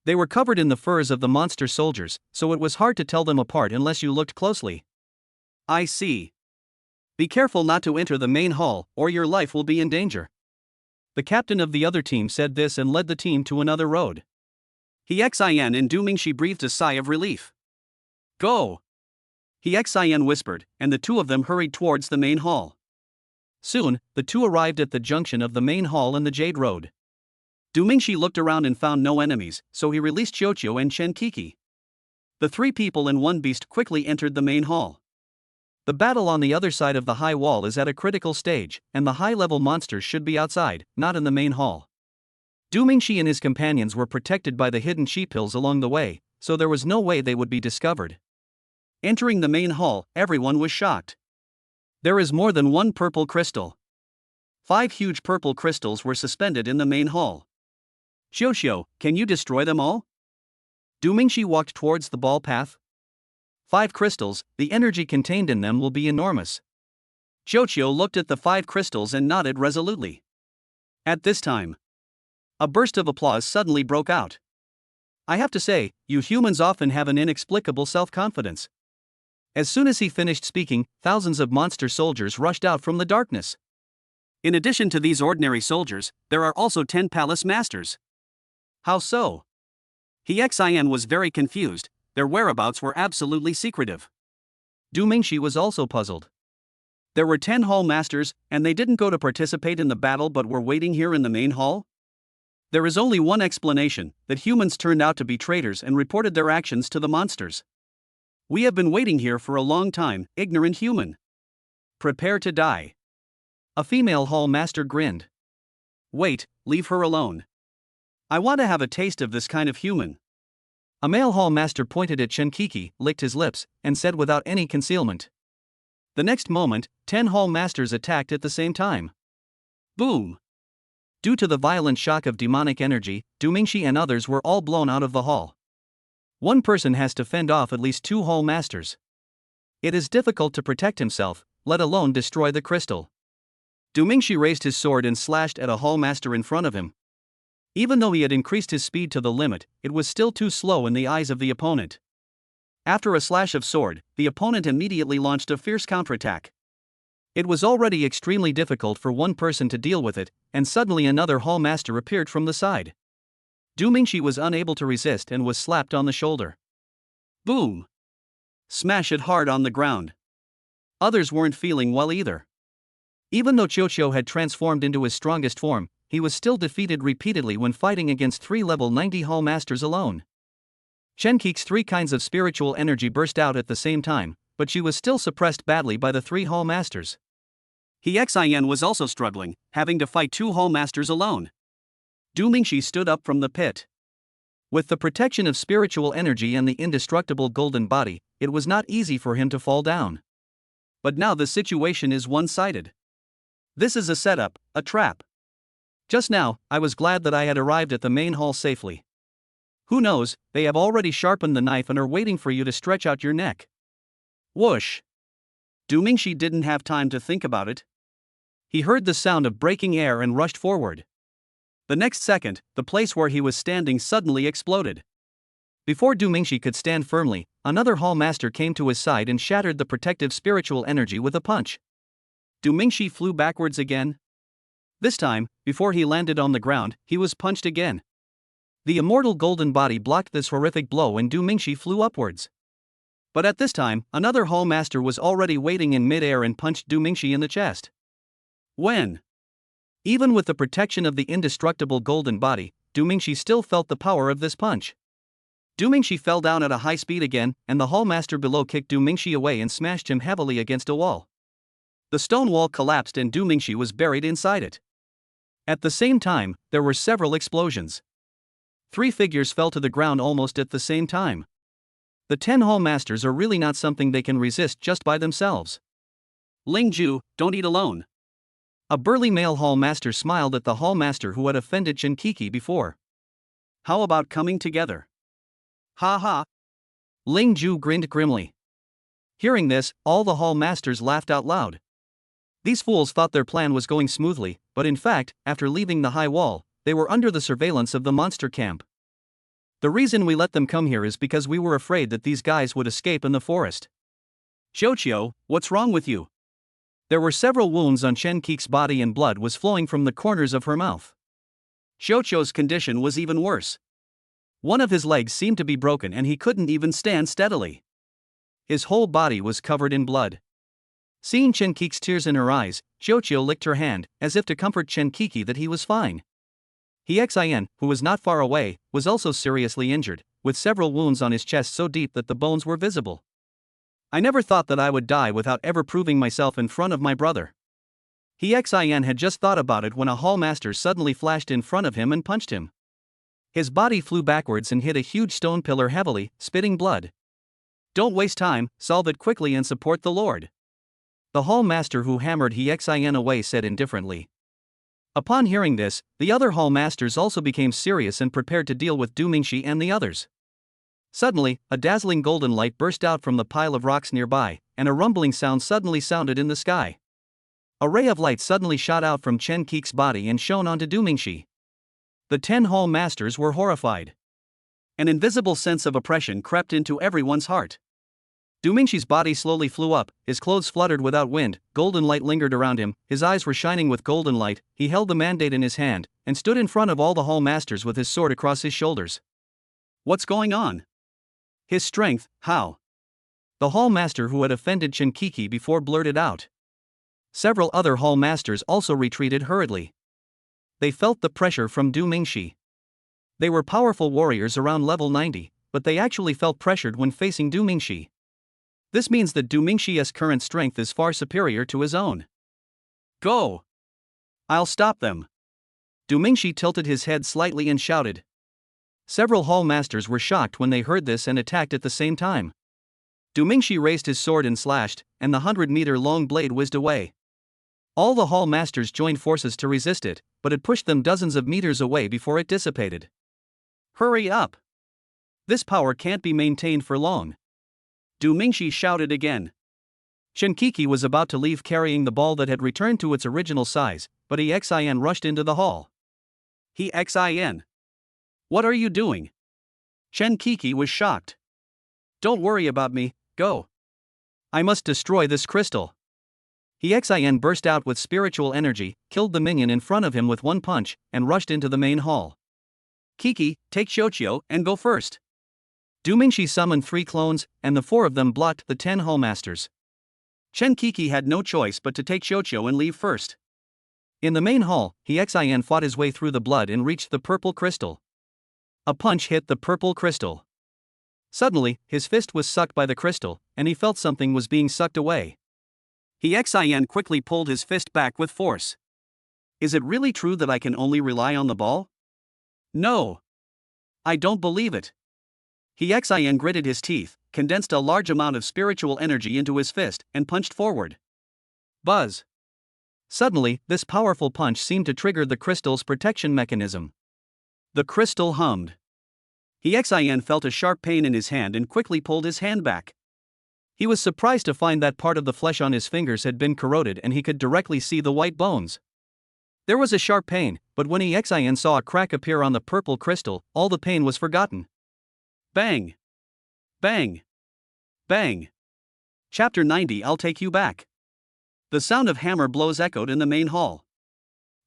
They were covered in the furs of the monster soldiers, so it was hard to tell them apart unless you looked closely. I see. Be careful not to enter the main hall, or your life will be in danger. The captain of the other team said this and led the team to another road. Xin and Dumingshi breathed a sigh of relief. Go! Xin whispered, and the 2 of them hurried towards the main hall. Soon, the 2 arrived at the junction of the main hall and the Jade Road. Dumingshi looked around and found no enemies, so he released Xiaoqiu and Chen Kiki. The 3 people and 1 beast quickly entered the main hall. The battle on the other side of the high wall is at a critical stage, and the high-level monsters should be outside, not in the main hall. Dumingshi and his companions were protected by the hidden chi pills along the way, so there was no way they would be discovered. Entering the main hall, everyone was shocked. There is more than 1 purple crystal. 5 huge purple crystals were suspended in the main hall. Xiaoqiu, can you destroy them all? Dumingshi walked towards the ball path. 5 crystals, the energy contained in them will be enormous. Xiaoqiu looked at the 5 crystals and nodded resolutely. At this time, a burst of applause suddenly broke out. I have to say, you humans often have an inexplicable self-confidence. As soon as he finished speaking, thousands of monster soldiers rushed out from the darkness. In addition to these ordinary soldiers, there are also 10 palace masters. How so? Xin was very confused. Their whereabouts were absolutely secretive. Dumingshi was also puzzled. There were 10 hall masters, and they didn't go to participate in the battle but were waiting here in the main hall? There is only one explanation, that humans turned out to be traitors and reported their actions to the monsters. We have been waiting here for a long time, ignorant human. Prepare to die. A female hall master grinned. Wait, leave her alone. I want to have a taste of this kind of human. A male hall master pointed at Chen Kiki, licked his lips, and said without any concealment. The next moment, 10 hall masters attacked at the same time. Boom! Due to the violent shock of demonic energy, Dumingshi and others were all blown out of the hall. One person has to fend off at least 2 hall masters. It is difficult to protect himself, let alone destroy the crystal. Dumingshi raised his sword and slashed at a hall master in front of him. Even though he had increased his speed to the limit, it was still too slow in the eyes of the opponent. After a slash of sword, the opponent immediately launched a fierce counterattack. It was already extremely difficult for one person to deal with it, and suddenly another Hall Master appeared from the side. Du Mingxi was unable to resist and was slapped on the shoulder. Boom! Smash it hard on the ground. Others weren't feeling well either. Even though Qiuqiu had transformed into his strongest form, he was still defeated repeatedly when fighting against 3 level 90 Hall Masters alone. Chen Qi's 3 kinds of spiritual energy burst out at the same time, but she was still suppressed badly by the 3 Hall Masters. He Xian was also struggling, having to fight 2 Hall Masters alone. Du Mingxi stood up from the pit. With the protection of spiritual energy and the indestructible golden body, it was not easy for him to fall down. But now the situation is one-sided. This is a setup, a trap. Just now, I was glad that I had arrived at the main hall safely. Who knows, they have already sharpened the knife and are waiting for you to stretch out your neck. Whoosh! Du Mingxi didn't have time to think about it. He heard the sound of breaking air and rushed forward. The next second, the place where he was standing suddenly exploded. Before Du Mingxi could stand firmly, another Hall Master came to his side and shattered the protective spiritual energy with a punch. Du Mingxi flew backwards again. This time, before he landed on the ground, he was punched again. The immortal golden body blocked this horrific blow and Du Mingxi flew upwards. But at this time, another Hall Master was already waiting in mid-air and punched Du Mingxi in the chest. When? Even with the protection of the indestructible golden body, Du Mingxi still felt the power of this punch. Du Mingxi fell down at a high speed again, and the Hall Master below kicked Du Mingxi away and smashed him heavily against a wall. The stone wall collapsed and Du Mingxi was buried inside it. At the same time, there were several explosions. 3 figures fell to the ground almost at the same time. The 10 Hall Masters are really not something they can resist just by themselves. Ling Ju, don't eat alone. A burly male Hall Master smiled at the Hall Master who had offended Chen Qi before. How about coming together? Ha ha! Ling Ju grinned grimly. Hearing this, all the Hall Masters laughed out loud. These fools thought their plan was going smoothly, but in fact, after leaving the high wall, they were under the surveillance of the monster camp. The reason we let them come here is because we were afraid that these guys would escape in the forest. Qiuqiu, what's wrong with you? There were several wounds on Chen Qi's body and blood was flowing from the corners of her mouth. Qiuqiu's condition was even worse. One of his legs seemed to be broken and he couldn't even stand steadily. His whole body was covered in blood. Seeing Chen Qi's tears in her eyes, Qiuqiu licked her hand, as if to comfort Chen Qi that he was fine. He Xian, who was not far away, was also seriously injured, with several wounds on his chest so deep that the bones were visible. I never thought that I would die without ever proving myself in front of my brother. He Xian had just thought about it when a Hall Master suddenly flashed in front of him and punched him. His body flew backwards and hit a huge stone pillar heavily, spitting blood. Don't waste time, solve it quickly and support the Lord. The Hall Master who hammered He Xian away said indifferently. Upon hearing this, the other Hall Masters also became serious and prepared to deal with Du Mingxi and the others. Suddenly, a dazzling golden light burst out from the pile of rocks nearby, and a rumbling sound suddenly sounded in the sky. A ray of light suddenly shot out from Chen Qi's body and shone onto Du Mingxi. The 10 Hall Masters were horrified. An invisible sense of oppression crept into everyone's heart. Du Mingxi's body slowly flew up, his clothes fluttered without wind, golden light lingered around him, his eyes were shining with golden light, he held the mandate in his hand, and stood in front of all the Hall Masters with his sword across his shoulders. What's going on? His strength, how? The Hall Master who had offended Chen Qi before blurted out. Several other Hall Masters also retreated hurriedly. They felt the pressure from Du Mingxi. They were powerful warriors around level 90, but they actually felt pressured when facing Du Mingxi. This means that Du Mingxi's current strength is far superior to his own. Go! I'll stop them. Du Mingxi tilted his head slightly and shouted. Several Hall Masters were shocked when they heard this and attacked at the same time. Du Mingxi raised his sword and slashed, and the 100-meter-long blade whizzed away. All the Hall Masters joined forces to resist it, but it pushed them dozens of meters away before it dissipated. Hurry up! This power can't be maintained for long. Du Mingxi shouted again. Chen Qi was about to leave carrying the ball that had returned to its original size, but He Xian rushed into the hall. He Xian! What are you doing? Chen Qi was shocked. Don't worry about me, go. I must destroy this crystal. Hexin burst out with spiritual energy, killed the minion in front of him with one punch, and rushed into the main hall. Kiki, take Xiaoqiu and go first. Dumingshi summoned 3 clones, and the 4 of them blocked the 10 hallmasters. Chen Kiki had no choice but to take Xiaoqiu and leave first. In the main hall, Hexin fought his way through the blood and reached the purple crystal. A punch hit the purple crystal. Suddenly, his fist was sucked by the crystal, and he felt something was being sucked away. Hexin quickly pulled his fist back with force. Is it really true that I can only rely on the ball? No. I don't believe it. Hexin gritted his teeth, condensed a large amount of spiritual energy into his fist, and punched forward. Buzz. Suddenly, this powerful punch seemed to trigger the crystal's protection mechanism. The crystal hummed. Hexin felt a sharp pain in his hand and quickly pulled his hand back. He was surprised to find that part of the flesh on his fingers had been corroded and he could directly see the white bones. There was a sharp pain, but when Hexin saw a crack appear on the purple crystal, all the pain was forgotten. Bang! Bang! Bang! Chapter 90. I'll take you back. The sound of hammer blows echoed in the main hall.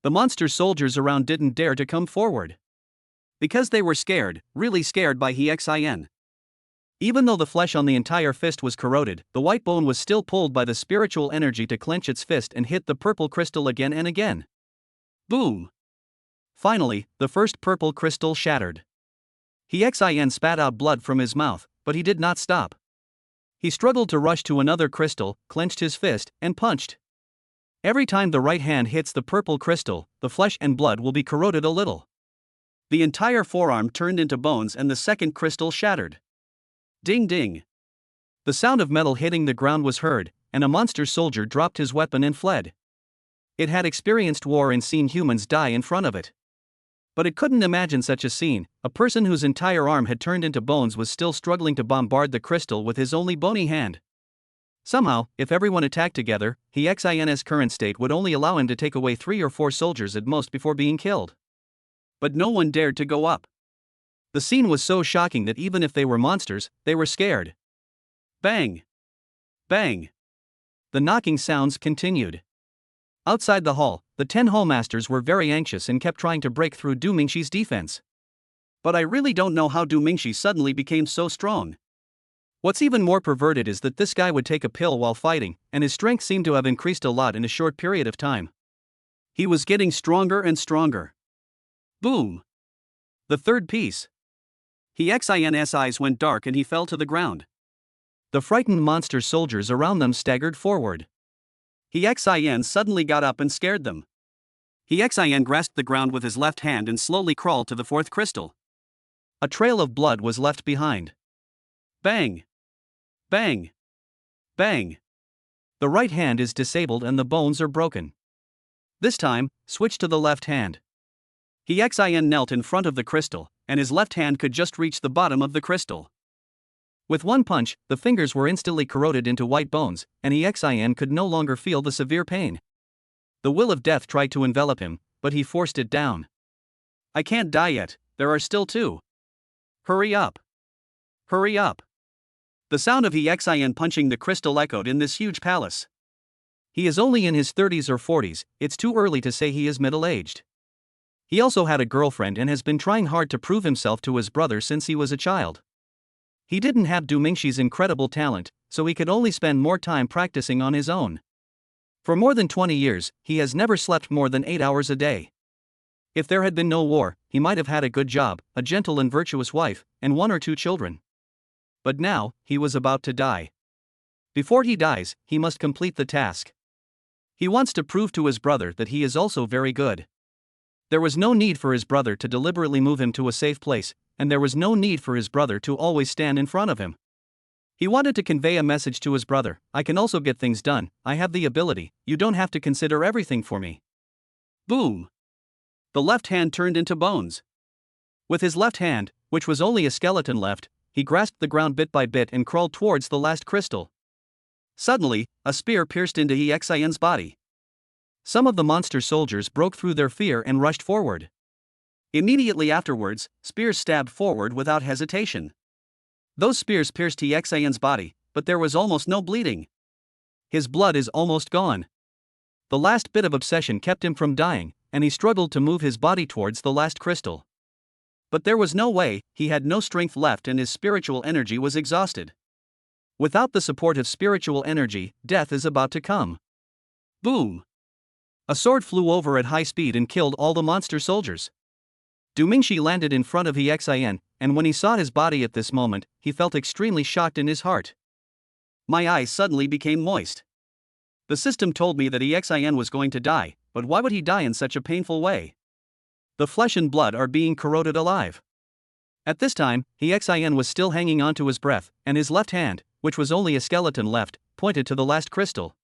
The monster soldiers around didn't dare to come forward. Because they were scared, really scared by Hexin. Even though the flesh on the entire fist was corroded, the white bone was still pulled by the spiritual energy to clench its fist and hit the purple crystal again and again. Boom! Finally, the first purple crystal shattered. Hexin spat out blood from his mouth, but he did not stop. He struggled to rush to another crystal, clenched his fist, and punched. Every time the right hand hits the purple crystal, the flesh and blood will be corroded a little. The entire forearm turned into bones and the second crystal shattered. Ding ding. The sound of metal hitting the ground was heard, and a monster soldier dropped his weapon and fled. It had experienced war and seen humans die in front of it. But it couldn't imagine such a scene. A person whose entire arm had turned into bones was still struggling to bombard the crystal with his only bony hand. Somehow, if everyone attacked together, Hexin's current state would only allow him to take away 3 or 4 soldiers at most before being killed. But no one dared to go up. The scene was so shocking that even if they were monsters, they were scared. Bang! Bang! The knocking sounds continued. Outside the hall, the 10 hallmasters were very anxious and kept trying to break through Dumingshi's defense. But I really don't know how Dumingshi suddenly became so strong. What's even more perverted is that this guy would take a pill while fighting, and his strength seemed to have increased a lot in a short period of time. He was getting stronger and stronger. Boom! The third piece. Hexin's eyes went dark and he fell to the ground. The frightened monster soldiers around them staggered forward. Hexin suddenly got up and scared them. Hexin grasped the ground with his left hand and slowly crawled to the 4th crystal. A trail of blood was left behind. Bang! Bang! Bang! The right hand is disabled and the bones are broken. This time, switch to the left hand. Hexin knelt in front of the crystal, and his left hand could just reach the bottom of the crystal. With one punch, the fingers were instantly corroded into white bones, and Hexin could no longer feel the severe pain. The will of death tried to envelop him, but he forced it down. I can't die yet, there are still 2. Hurry up! Hurry up! The sound of Hexin punching the crystal echoed in this huge palace. He is only in his 30s or 40s, it's too early to say he is middle-aged. He also had a girlfriend and has been trying hard to prove himself to his brother since he was a child. He didn't have Dumingshi's incredible talent, so he could only spend more time practicing on his own. For more than 20 years, he has never slept more than 8 hours a day. If there had been no war, he might have had a good job, a gentle and virtuous wife, and 1 or 2 children. But now, he was about to die. Before he dies, he must complete the task. He wants to prove to his brother that he is also very good. There was no need for his brother to deliberately move him to a safe place, and there was no need for his brother to always stand in front of him. He wanted to convey a message to his brother: I can also get things done, I have the ability, you don't have to consider everything for me. Boom! The left hand turned into bones. With his left hand, which was only a skeleton left, he grasped the ground bit by bit and crawled towards the last crystal. Suddenly, a spear pierced into Hexin's body. Some of the monster soldiers broke through their fear and rushed forward. Immediately afterwards, spears stabbed forward without hesitation. Those spears pierced Xian's body, but there was almost no bleeding. His blood is almost gone. The last bit of obsession kept him from dying, and he struggled to move his body towards the last crystal. But there was no way, he had no strength left and his spiritual energy was exhausted. Without the support of spiritual energy, death is about to come. Boom! A sword flew over at high speed and killed all the monster soldiers. Du Mingxi landed in front of Xian, and when he saw his body at this moment, he felt extremely shocked in his heart. My eyes suddenly became moist. The system told me that Xian was going to die, but why would he die in such a painful way? The flesh and blood are being corroded alive. At this time, Xian was still hanging onto his breath, and his left hand, which was only a skeleton left, pointed to the last crystal.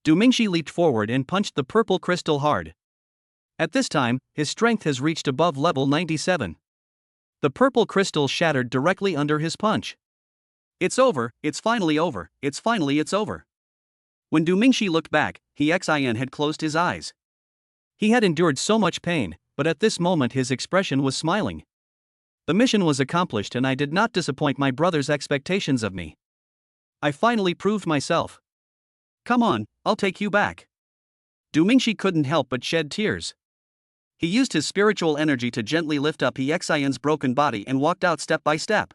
Du Mingxi leaped forward and punched the purple crystal hard. At this time, his strength has reached above level 97. The purple crystal shattered directly under his punch. It's over, it's finally over, it's over. When Du Mingxi looked back, Xian had closed his eyes. He had endured so much pain, but at this moment his expression was smiling. The mission was accomplished and I did not disappoint my brother's expectations of me. I finally proved myself. Come on, I'll take you back. Du Mingxi couldn't help but shed tears. He used his spiritual energy to gently lift up Xian's broken body and walked out step by step.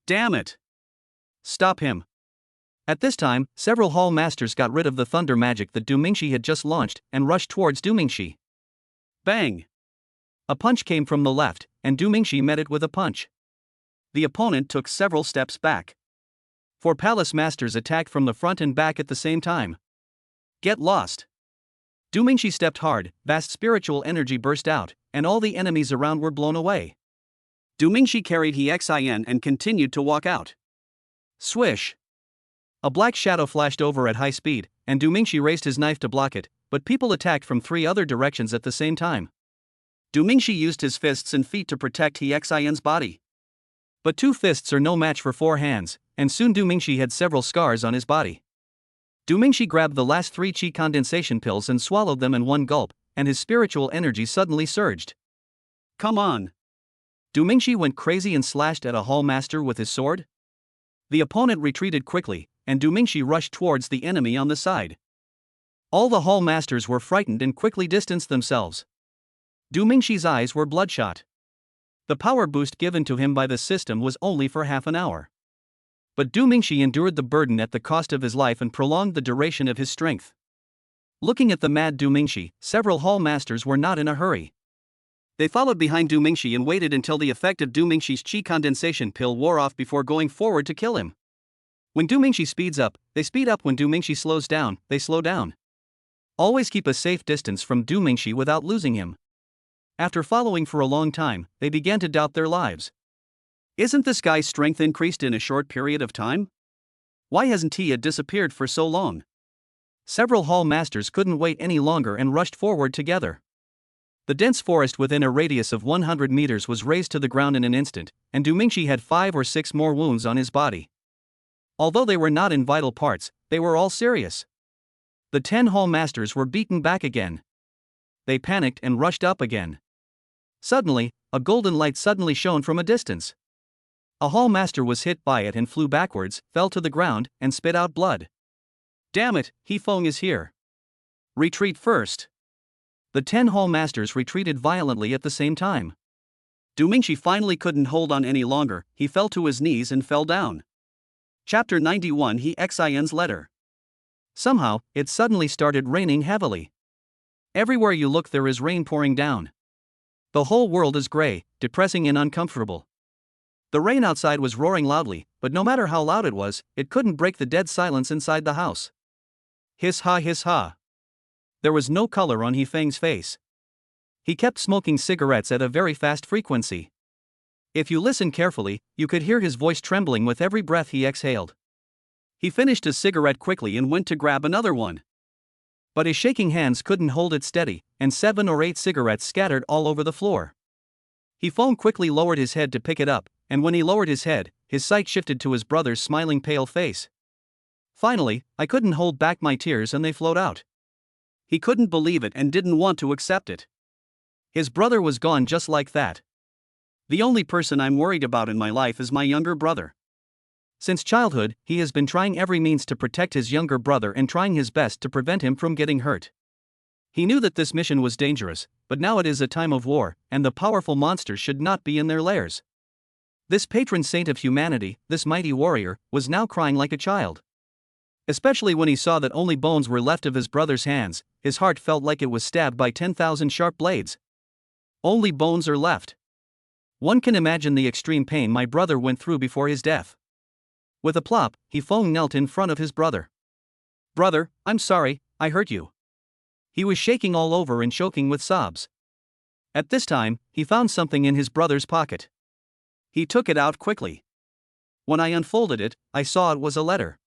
Damn it! Stop him! At this time, several hall masters got rid of the thunder magic that Du Mingxi had just launched and rushed towards Du Mingxi. Bang! A punch came from the left, and Du Mingxi met it with a punch. The opponent took several steps back. 4 palace masters attacked from the front and back at the same time. Get lost! Du Mingxi stepped hard, vast spiritual energy burst out, and all the enemies around were blown away. Du Mingxi carried Xian and continued to walk out. Swish! A black shadow flashed over at high speed, and Du Mingxi raised his knife to block it, but people attacked from 3 other directions at the same time. Du Mingxi used his fists and feet to protect Xian's body. But 2 fists are no match for 4 hands, and soon Du Mingxi had several scars on his body. Du Mingxi grabbed the last 3 qi condensation pills and swallowed them in one gulp, and his spiritual energy suddenly surged. Come on! Du Mingxi went crazy and slashed at a hall master with his sword. The opponent retreated quickly, and Du Mingxi rushed towards the enemy on the side. All the hall masters were frightened and quickly distanced themselves. Du Mingxi's eyes were bloodshot. The power boost given to him by the system was only for half an hour. But Du Mingxi endured the burden at the cost of his life and prolonged the duration of his strength. Looking at the mad Du Mingxi, several hall masters were not in a hurry. They followed behind Du Mingxi and waited until the effect of Du Mingxi's qi condensation pill wore off before going forward to kill him. When Du Mingxi speeds up, they speed up. When Du Mingxi slows down, they slow down. Always keep a safe distance from Du Mingxi without losing him. After following for a long time, they began to doubt their lives. Isn't this guy's strength increased in a short period of time? Why hasn't he disappeared for so long? Several hall masters couldn't wait any longer and rushed forward together. The dense forest within a radius of 100 meters was razed to the ground in an instant, and Du Mingxi had 5 or 6 more wounds on his body. Although they were not in vital parts, they were all serious. The 10 hall masters were beaten back again. They panicked and rushed up again. Suddenly, a golden light suddenly shone from a distance. A hall master was hit by it and flew backwards, fell to the ground, and spit out blood. Damn it, He Feng is here. Retreat first. The 10 hall masters retreated violently at the same time. Du Mingxi finally couldn't hold on any longer, he fell to his knees and fell down. Chapter 91 Xian's letter. Somehow, it suddenly started raining heavily. Everywhere you look there is rain pouring down. The whole world is gray, depressing and uncomfortable. The rain outside was roaring loudly, but no matter how loud it was, it couldn't break the dead silence inside the house. Hiss ha hiss ha. There was no color on He Feng's face. He kept smoking cigarettes at a very fast frequency. If you listen carefully, you could hear his voice trembling with every breath he exhaled. He finished his cigarette quickly and went to grab another one. But his shaking hands couldn't hold it steady, and 7 or 8 cigarettes scattered all over the floor. He Feng quickly lowered his head to pick it up, and when he lowered his head, his sight shifted to his brother's smiling pale face. Finally, I couldn't hold back my tears and they flowed out. He couldn't believe it and didn't want to accept it. His brother was gone just like that. The only person I'm worried about in my life is my younger brother. Since childhood, he has been trying every means to protect his younger brother and trying his best to prevent him from getting hurt. He knew that this mission was dangerous, but now it is a time of war, and the powerful monsters should not be in their lairs. This patron saint of humanity, this mighty warrior, was now crying like a child. Especially when he saw that only bones were left of his brother's hands, his heart felt like it was stabbed by 10,000 sharp blades. Only bones are left. One can imagine the extreme pain my brother went through before his death. With a plop, Hifeng knelt in front of his brother. "Brother, I'm sorry, I hurt you." He was shaking all over and choking with sobs. At this time, he found something in his brother's pocket. He took it out quickly. When I unfolded it, I saw it was a letter.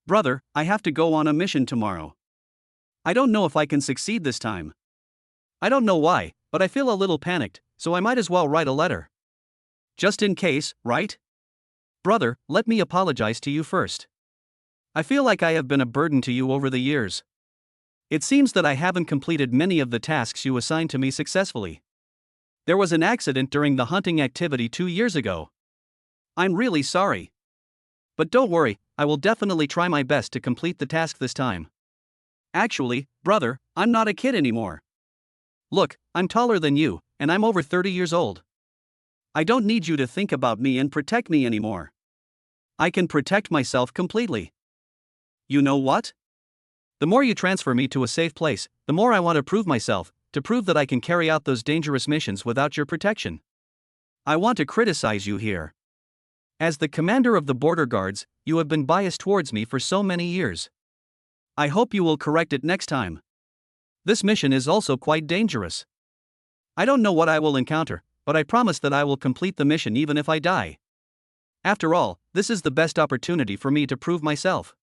"Brother, I have to go on a mission tomorrow. I don't know if I can succeed this time. I don't know why, but I feel a little panicked, so I might as well write a letter. Just in case, right? Brother, let me apologize to you first. I feel like I have been a burden to you over the years. It seems that I haven't completed many of the tasks you assigned to me successfully. There was an accident during the hunting activity 2 years ago. I'm really sorry. But don't worry, I will definitely try my best to complete the task this time. Actually, brother, I'm not a kid anymore. Look, I'm taller than you, and I'm over 30 years old. I don't need you to think about me and protect me anymore. I can protect myself completely. You know what? The more you transfer me to a safe place, the more I want to prove myself, to prove that I can carry out those dangerous missions without your protection. I want to criticize you here. As the commander of the border guards, you have been biased towards me for so many years. I hope you will correct it next time. This mission is also quite dangerous. I don't know what I will encounter, but I promise that I will complete the mission even if I die. After all, this is the best opportunity for me to prove myself.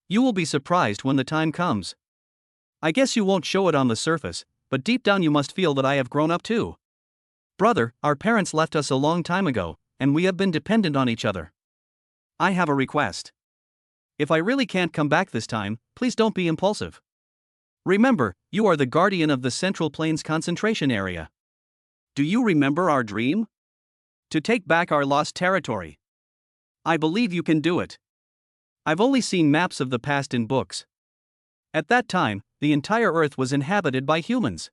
You will be surprised when the time comes. I guess you won't show it on the surface, but deep down you must feel that I have grown up too. Brother, our parents left us a long time ago, and we have been dependent on each other. I have a request. If I really can't come back this time, please don't be impulsive. Remember, you are the guardian of the Central Plains concentration area. Do you remember our dream? To take back our lost territory. I believe you can do it. I've only seen maps of the past in books. At that time, the entire Earth was inhabited by humans.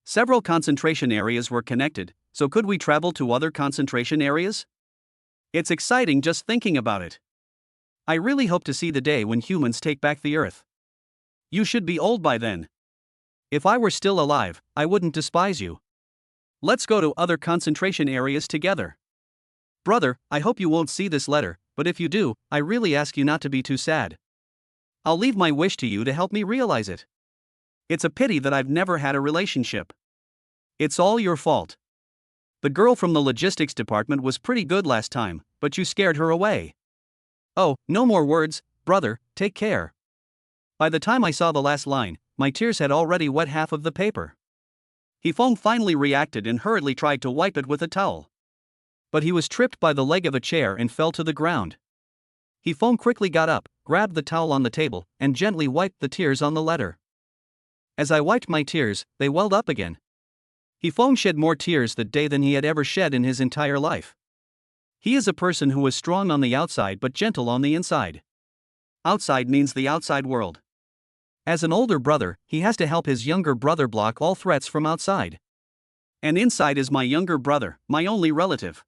Several concentration areas were connected, so could we travel to other concentration areas? It's exciting just thinking about it. I really hope to see the day when humans take back the Earth. You should be old by then. If I were still alive, I wouldn't despise you. Let's go to other concentration areas together. Brother, I hope you won't see this letter, but if you do, I really ask you not to be too sad. I'll leave my wish to you to help me realize it. It's a pity that I've never had a relationship. It's all your fault. The girl from the logistics department was pretty good last time, but you scared her away. Oh, no more words, brother, take care. By the time I saw the last line, my tears had already wet half of the paper. Hifeng finally reacted and hurriedly tried to wipe it with a towel. But he was tripped by the leg of a chair and fell to the ground. Hifeng quickly got up, grabbed the towel on the table, and gently wiped the tears on the letter. As I wiped my tears, they welled up again. Hifeng shed more tears that day than he had ever shed in his entire life. He is a person who is strong on the outside but gentle on the inside. Outside means the outside world. As an older brother, he has to help his younger brother block all threats from outside. And inside is my younger brother, my only relative.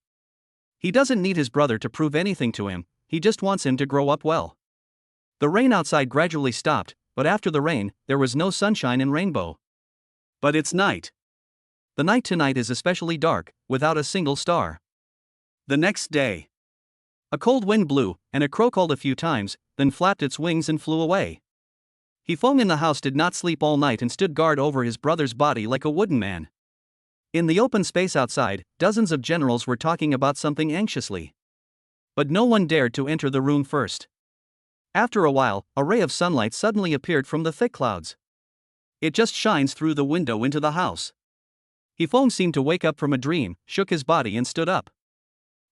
He doesn't need his brother to prove anything to him, he just wants him to grow up well. The rain outside gradually stopped, but after the rain, there was no sunshine and rainbow. But it's night. The night tonight is especially dark, without a single star. The next day. A cold wind blew, and a crow called a few times, then flapped its wings and flew away. Hifeng in the house did not sleep all night and stood guard over his brother's body like a wooden man. In the open space outside, dozens of generals were talking about something anxiously. But no one dared to enter the room first. After a while, a ray of sunlight suddenly appeared from the thick clouds. It just shines through the window into the house. Hifeng seemed to wake up from a dream, shook his body and stood up.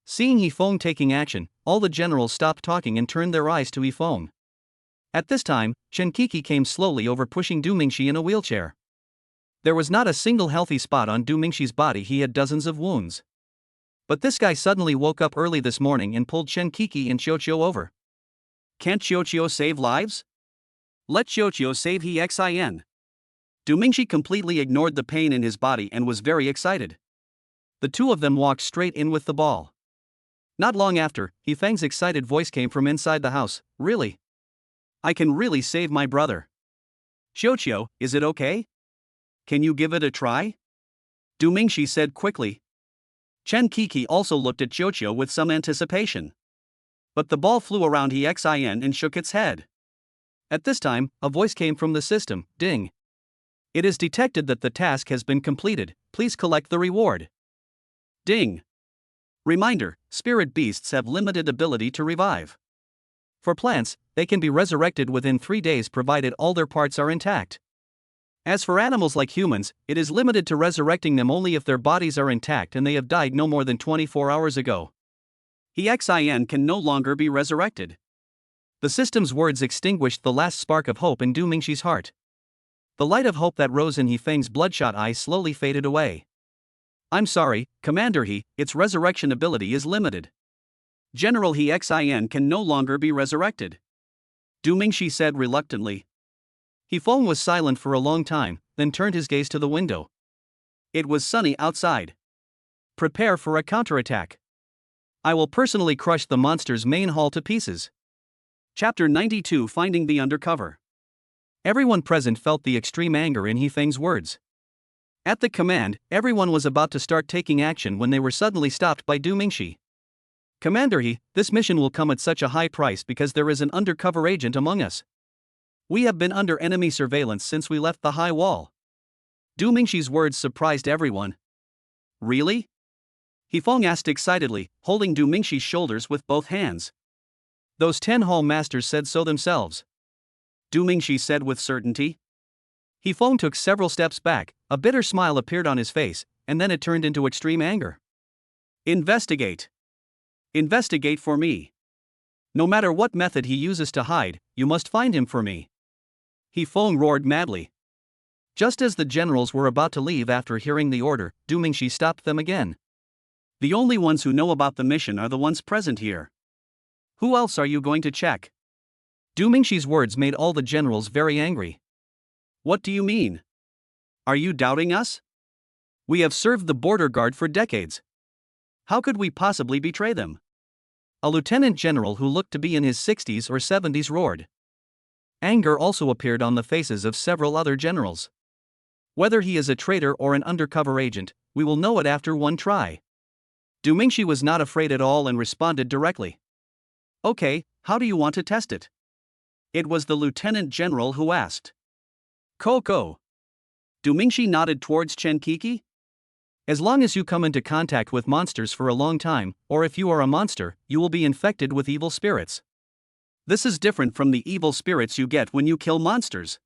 Seeing Hifeng taking action, all the generals stopped talking and turned their eyes to Hifeng. At this time, Chen Kiki came slowly over, pushing Du Mingxi in a wheelchair. There was not a single healthy spot on Du Mingxi's body, he had dozens of wounds. But this guy suddenly woke up early this morning and pulled Chen Kiki and Xiaoqiu over. Can't Xiaoqiu save lives? Let Xiaoqiu save he xin. Du Mingxi completely ignored the pain in his body and was very excited. The two of them walked straight in with the ball. Not long after, He Feng's excited voice came from inside the house. Really? I can really save my brother. Xiaoqiu, is it okay? Can you give it a try? Du Mingxi said quickly. Chen Kiki also looked at Xiaoqiu with some anticipation. But the ball flew around He Xin and shook its head. At this time, a voice came from the system. Ding. It is detected that the task has been completed. Please collect the reward. Ding. Reminder, spirit beasts have limited ability to revive. For plants, they can be resurrected within 3 days provided all their parts are intact. As for animals like humans, it is limited to resurrecting them only if their bodies are intact and they have died no more than 24 hours ago. He Xin can no longer be resurrected. The system's words extinguished the last spark of hope in Du Mingxi's heart. The light of hope that rose in He Feng's bloodshot eyes slowly faded away. I'm sorry, Commander He, its resurrection ability is limited. General He Xin can no longer be resurrected. Du Mingxi said reluctantly. He Feng was silent for a long time, then turned his gaze to the window. It was sunny outside. Prepare for a counterattack. I will personally crush the monster's main hall to pieces. Chapter 92 Finding the Undercover. Everyone present felt the extreme anger in He Feng's words. At the command, everyone was about to start taking action when they were suddenly stopped by Du Mingxi. Commander He, this mission will come at such a high price because there is an undercover agent among us. We have been under enemy surveillance since we left the high wall. Du Mingxi's words surprised everyone. Really? He Feng asked excitedly, holding Du Mingxi's shoulders with both hands. Those 10 hall masters said so themselves. Du Mingxi said with certainty. He Feng took several steps back, a bitter smile appeared on his face, and then it turned into extreme anger. Investigate. Investigate for me. No matter what method he uses to hide, you must find him for me. He Feng roared madly. Just as the generals were about to leave after hearing the order, Du Mingxi stopped them again. The only ones who know about the mission are the ones present here. Who else are you going to check? Du Mingxi's words made all the generals very angry. What do you mean? Are you doubting us? We have served the border guard for decades. How could we possibly betray them? A lieutenant general who looked to be in his 60s or 70s roared. Anger also appeared on the faces of several other generals. Whether he is a traitor or an undercover agent, we will know it after one try. Du Mingxi was not afraid at all and responded directly. Okay, how do you want to test it? It was the lieutenant general who asked. Coco. Du Mingxi nodded towards Chen Kiki. As long as you come into contact with monsters for a long time, or if you are a monster, you will be infected with evil spirits. This is different from the evil spirits you get when you kill monsters.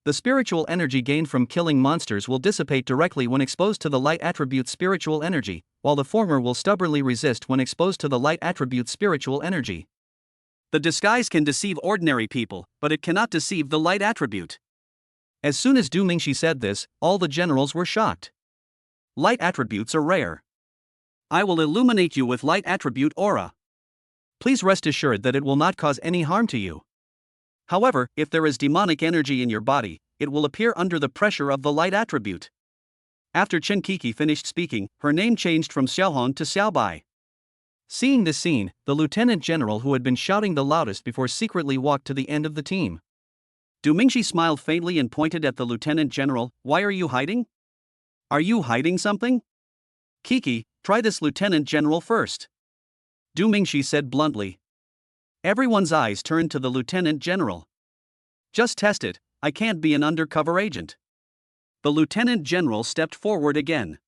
The spiritual energy gained from killing monsters will dissipate directly when exposed to the light attribute spiritual energy, while the former will stubbornly resist when exposed to the light attribute spiritual energy. The disguise can deceive ordinary people, but it cannot deceive the light attribute. As soon as Du Mingxi said this, all the generals were shocked. Light attributes are rare. I will illuminate you with light attribute aura. Please rest assured that it will not cause any harm to you. However, if there is demonic energy in your body, it will appear under the pressure of the light attribute. After Chen Kiki finished speaking, her name changed from Xiaohong to Xiaobai. Seeing this scene, the lieutenant general who had been shouting the loudest before secretly walked to the end of the team. Du Mingxi smiled faintly and pointed at the lieutenant general. Why are you hiding? Are you hiding something? Kiki, try this lieutenant general first. Du Mingxi said bluntly. Everyone's eyes turned to the lieutenant general. Just test it, I can't be an undercover agent. The lieutenant general stepped forward again.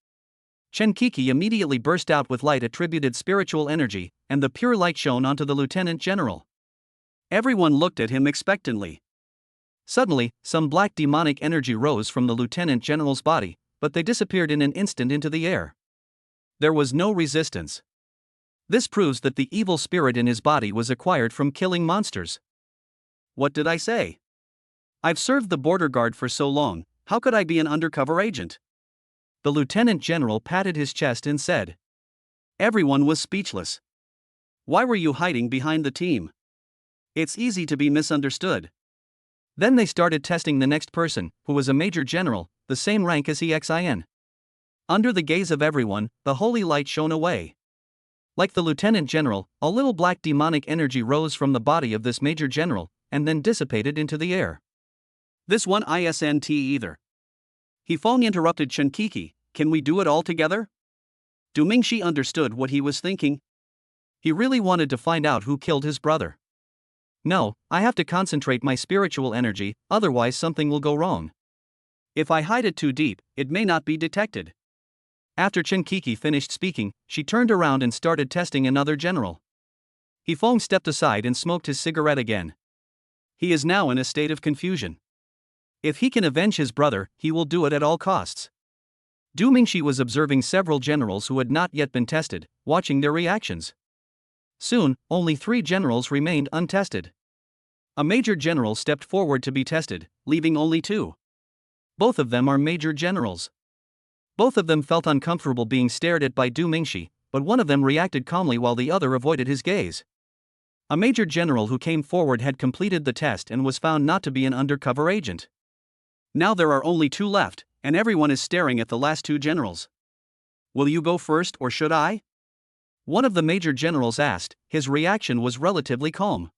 Chen Kiki immediately burst out with light attributed spiritual energy, and the pure light shone onto the lieutenant general. Everyone looked at him expectantly. Suddenly, some black demonic energy rose from the lieutenant general's body, but they disappeared in an instant into the air. There was no resistance. This proves that the evil spirit in his body was acquired from killing monsters. What did I say? I've served the border guard for so long, how could I be an undercover agent? The lieutenant general patted his chest and said. Everyone was speechless. Why were you hiding behind the team? It's easy to be misunderstood. Then they started testing the next person, who was a major general, the same rank as EXIN. Under the gaze of everyone, the holy light shone away. Like the lieutenant general, a little black demonic energy rose from the body of this major general, and then dissipated into the air. This one isn't either. Hifeng interrupted Chenkiki, can we do it all together? Du Mingxi understood what he was thinking. He really wanted to find out who killed his brother. No, I have to concentrate my spiritual energy, otherwise something will go wrong. If I hide it too deep, it may not be detected. After Chenkiki finished speaking, she turned around and started testing another general. Hifeng stepped aside and smoked his cigarette again. He is now in a state of confusion. If he can avenge his brother, he will do it at all costs. Du Mingxi was observing several generals who had not yet been tested, watching their reactions. Soon, only 3 generals remained untested. A major general stepped forward to be tested, leaving only 2. Both of them are major generals. Both of them felt uncomfortable being stared at by Du Mingxi, but one of them reacted calmly while the other avoided his gaze. A major general who came forward had completed the test and was found not to be an undercover agent. Now there are only 2 left, and everyone is staring at the last 2 generals. Will you go first or should I? One of the major generals asked. His reaction was relatively calm.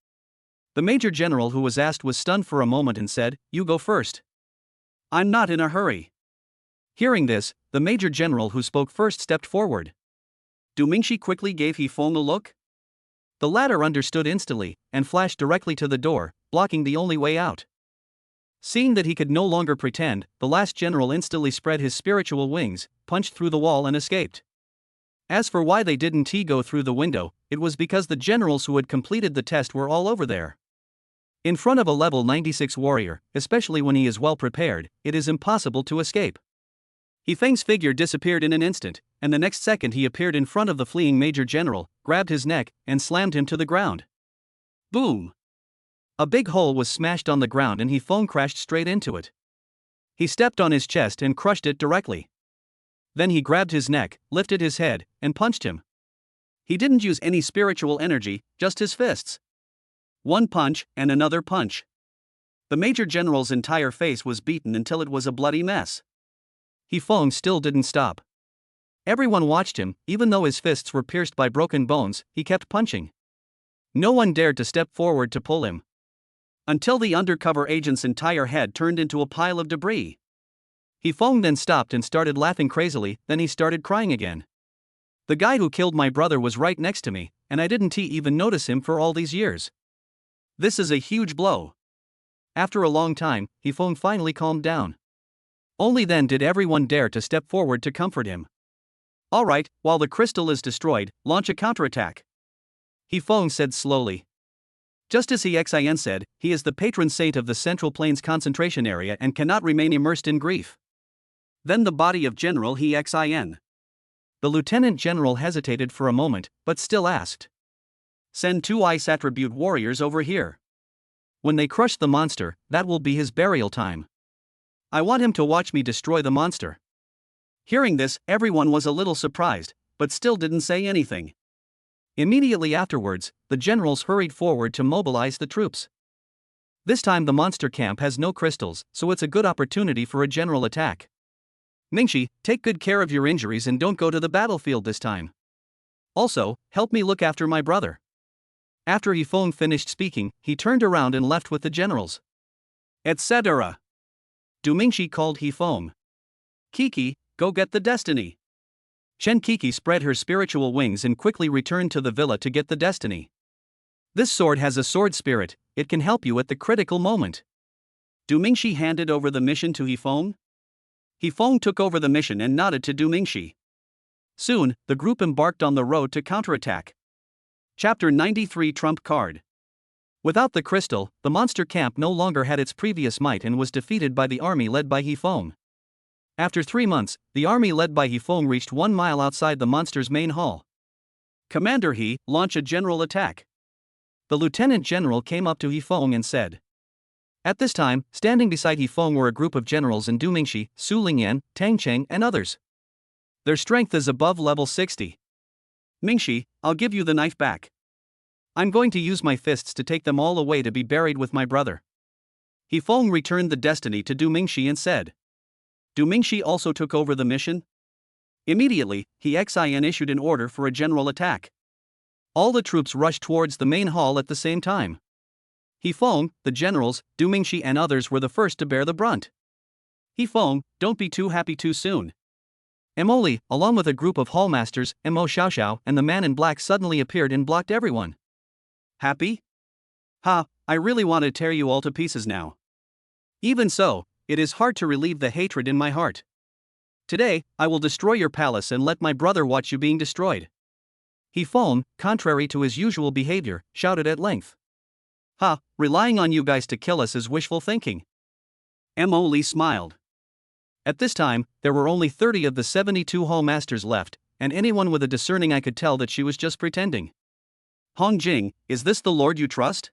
The major general who was asked was stunned for a moment and said, you go first. I'm not in a hurry. Hearing this, the major general who spoke first stepped forward. Du Mingxi quickly gave Hifeng a look. The latter understood instantly, and flashed directly to the door, blocking the only way out. Seeing that he could no longer pretend, the last general instantly spread his spiritual wings, punched through the wall and escaped. As for why they didn't go through the window, it was because the generals who had completed the test were all over there. In front of a level 96 warrior, especially when he is well prepared, it is impossible to escape. Hifeng's figure disappeared in an instant, and the next second he appeared in front of the fleeing major general, grabbed his neck, and slammed him to the ground. Boom! A big hole was smashed on the ground and Hifeng crashed straight into it. He stepped on his chest and crushed it directly. Then he grabbed his neck, lifted his head, and punched him. He didn't use any spiritual energy, just his fists. One punch, and another punch. The major general's entire face was beaten until it was a bloody mess. Hifeng still didn't stop. Everyone watched him, even though his fists were pierced by broken bones, he kept punching. No one dared to step forward to pull him. Until the undercover agent's entire head turned into a pile of debris. Hifeng then stopped and started laughing crazily, then he started crying again. The guy who killed my brother was right next to me, and I didn't even notice him for all these years. This is a huge blow. After a long time, Hifeng finally calmed down. Only then did everyone dare to step forward to comfort him. Alright, while the crystal is destroyed, launch a counterattack. Hifeng said slowly. Just as EXIN said, he is the patron saint of the Central Plains concentration area and cannot remain immersed in grief. Then the body of General EXIN. The lieutenant general hesitated for a moment, but still asked. Send 2 ice attribute warriors over here. When they crush the monster, that will be his burial time. I want him to watch me destroy the monster. Hearing this, everyone was a little surprised, but still didn't say anything. Immediately afterwards, the generals hurried forward to mobilize the troops. This time the monster camp has no crystals, so it's a good opportunity for a general attack. Mingxi, take good care of your injuries and don't go to the battlefield this time. Also, help me look after my brother. After Hifeng finished speaking, he turned around and left with the generals. Etc. Du Mingxi called Hifeng. Kiki, go get the destiny. Chenkiki spread her spiritual wings and quickly returned to the villa to get the destiny. This sword has a sword spirit, it can help you at the critical moment. Du Mingxi handed over the mission to Hifeng. Hifeng took over the mission and nodded to Du Mingxi. Soon, the group embarked on the road to counterattack. Chapter 93 Trump Card. Without the crystal, the monster camp no longer had its previous might and was defeated by the army led by Hifeng. After 3 months, the army led by Hifeng reached 1 mile outside the monster's main hall. Commander He, launch a general attack. The lieutenant general came up to Hifeng and said. At this time, standing beside Hifeng were a group of generals in Du Mingxi, Su Lingyan, Tang Cheng and others. Their strength is above level 60. Mingxi, I'll give you the knife back. I'm going to use my fists to take them all away to be buried with my brother. He Feng returned the destiny to Du Mingxi and said. Du Mingxi also took over the mission. Immediately, He Xin issued an order for a general attack. All the troops rushed towards the main hall at the same time. He Feng, the generals, Du Mingxi and others were the first to bear the brunt. He Feng, don't be too happy too soon. Emoli, along with a group of hallmasters, Mo Xiaoxiao and the man in black suddenly appeared and blocked everyone. Happy? Ha, I really want to tear you all to pieces now. Even so, it is hard to relieve the hatred in my heart. Today, I will destroy your palace and let my brother watch you being destroyed. He Feng, contrary to his usual behavior, shouted at length. Ha, relying on you guys to kill us is wishful thinking. Mo Li smiled. At this time, there were only 30 of the 72 hallmasters left, and anyone with a discerning eye could tell that she was just pretending. Hong Jing, is this the lord you trust?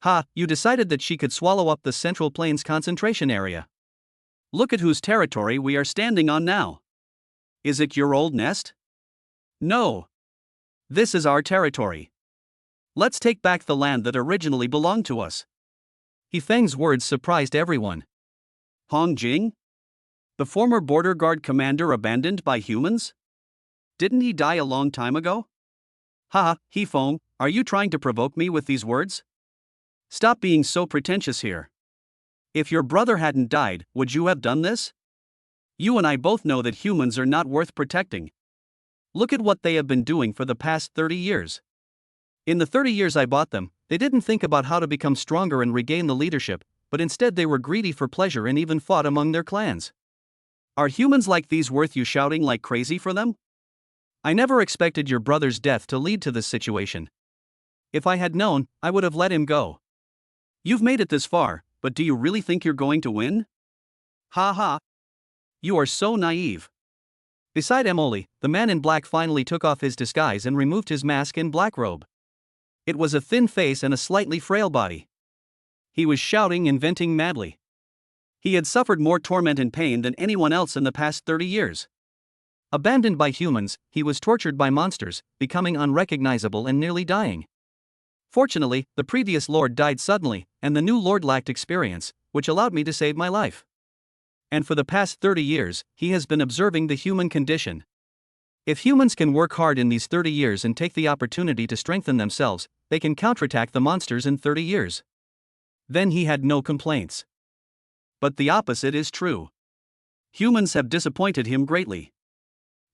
Ha, you decided that she could swallow up the Central Plains concentration area. Look at whose territory we are standing on now. Is it your old nest? No. This is our territory. Let's take back the land that originally belonged to us. He Feng's words surprised everyone. Hong Jing? The former border guard commander abandoned by humans? Didn't he die a long time ago? Haha, He Feng, are you trying to provoke me with these words? Stop being so pretentious here. If your brother hadn't died, would you have done this? You and I both know that humans are not worth protecting. Look at what they have been doing for the past 30 years. In the 30 years I bought them, they didn't think about how to become stronger and regain the leadership, but instead they were greedy for pleasure and even fought among their clans. Are humans like these worth you shouting like crazy for them? I never expected your brother's death to lead to this situation. If I had known, I would have let him go. You've made it this far, but do you really think you're going to win? Ha ha. You are so naive. Beside Emoli, the man in black finally took off his disguise and removed his mask and black robe. It was a thin face and a slightly frail body. He was shouting and venting madly. He had suffered more torment and pain than anyone else in the past 30 years. Abandoned by humans, he was tortured by monsters, becoming unrecognizable and nearly dying. Fortunately, the previous lord died suddenly, and the new lord lacked experience, which allowed me to save my life. And for the past 30 years, he has been observing the human condition. If humans can work hard in these 30 years and take the opportunity to strengthen themselves, they can counterattack the monsters in 30 years. Then he had no complaints. But the opposite is true. Humans have disappointed him greatly.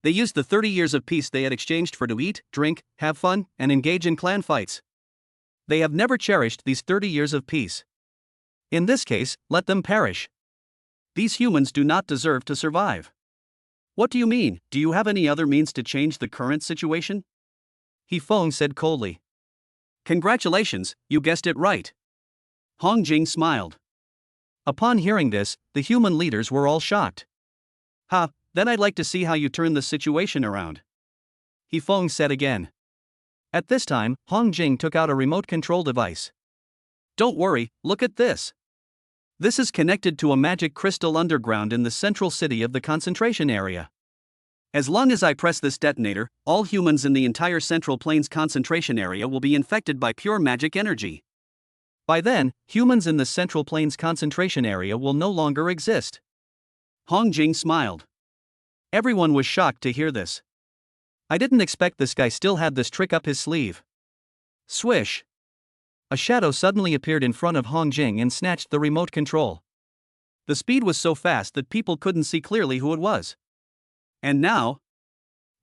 They used the 30 years of peace they had exchanged for to eat, drink, have fun, and engage in clan fights. They have never cherished these 30 years of peace. In this case, let them perish. These humans do not deserve to survive. What do you mean? Do you have any other means to change the current situation? He Feng said coldly. Congratulations, you guessed it right. Hong Jing smiled. Upon hearing this, the human leaders were all shocked. Ha, then I'd like to see how you turn the situation around. He Feng said again. At this time, Hong Jing took out a remote control device. Don't worry, look at this. This is connected to a magic crystal underground in the central city of the concentration area. As long as I press this detonator, all humans in the entire Central Plains concentration area will be infected by pure magic energy. By then, humans in the Central Plains concentration area will no longer exist. Hong Jing smiled. Everyone was shocked to hear this. I didn't expect this guy still had this trick up his sleeve. Swish! A shadow suddenly appeared in front of Hong Jing and snatched the remote control. The speed was so fast that people couldn't see clearly who it was. And now?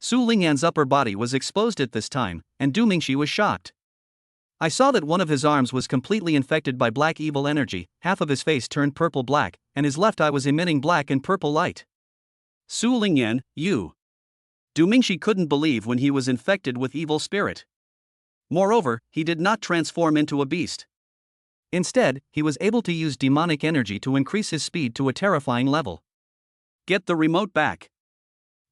Su Lingyan's upper body was exposed at this time, and Du Mingxi was shocked. I saw that one of his arms was completely infected by black evil energy, half of his face turned purple-black, and his left eye was emitting black and purple light. Su Lingyan, you. Du Mingxi couldn't believe when he was infected with evil spirit. Moreover, he did not transform into a beast. Instead, he was able to use demonic energy to increase his speed to a terrifying level. Get the remote back.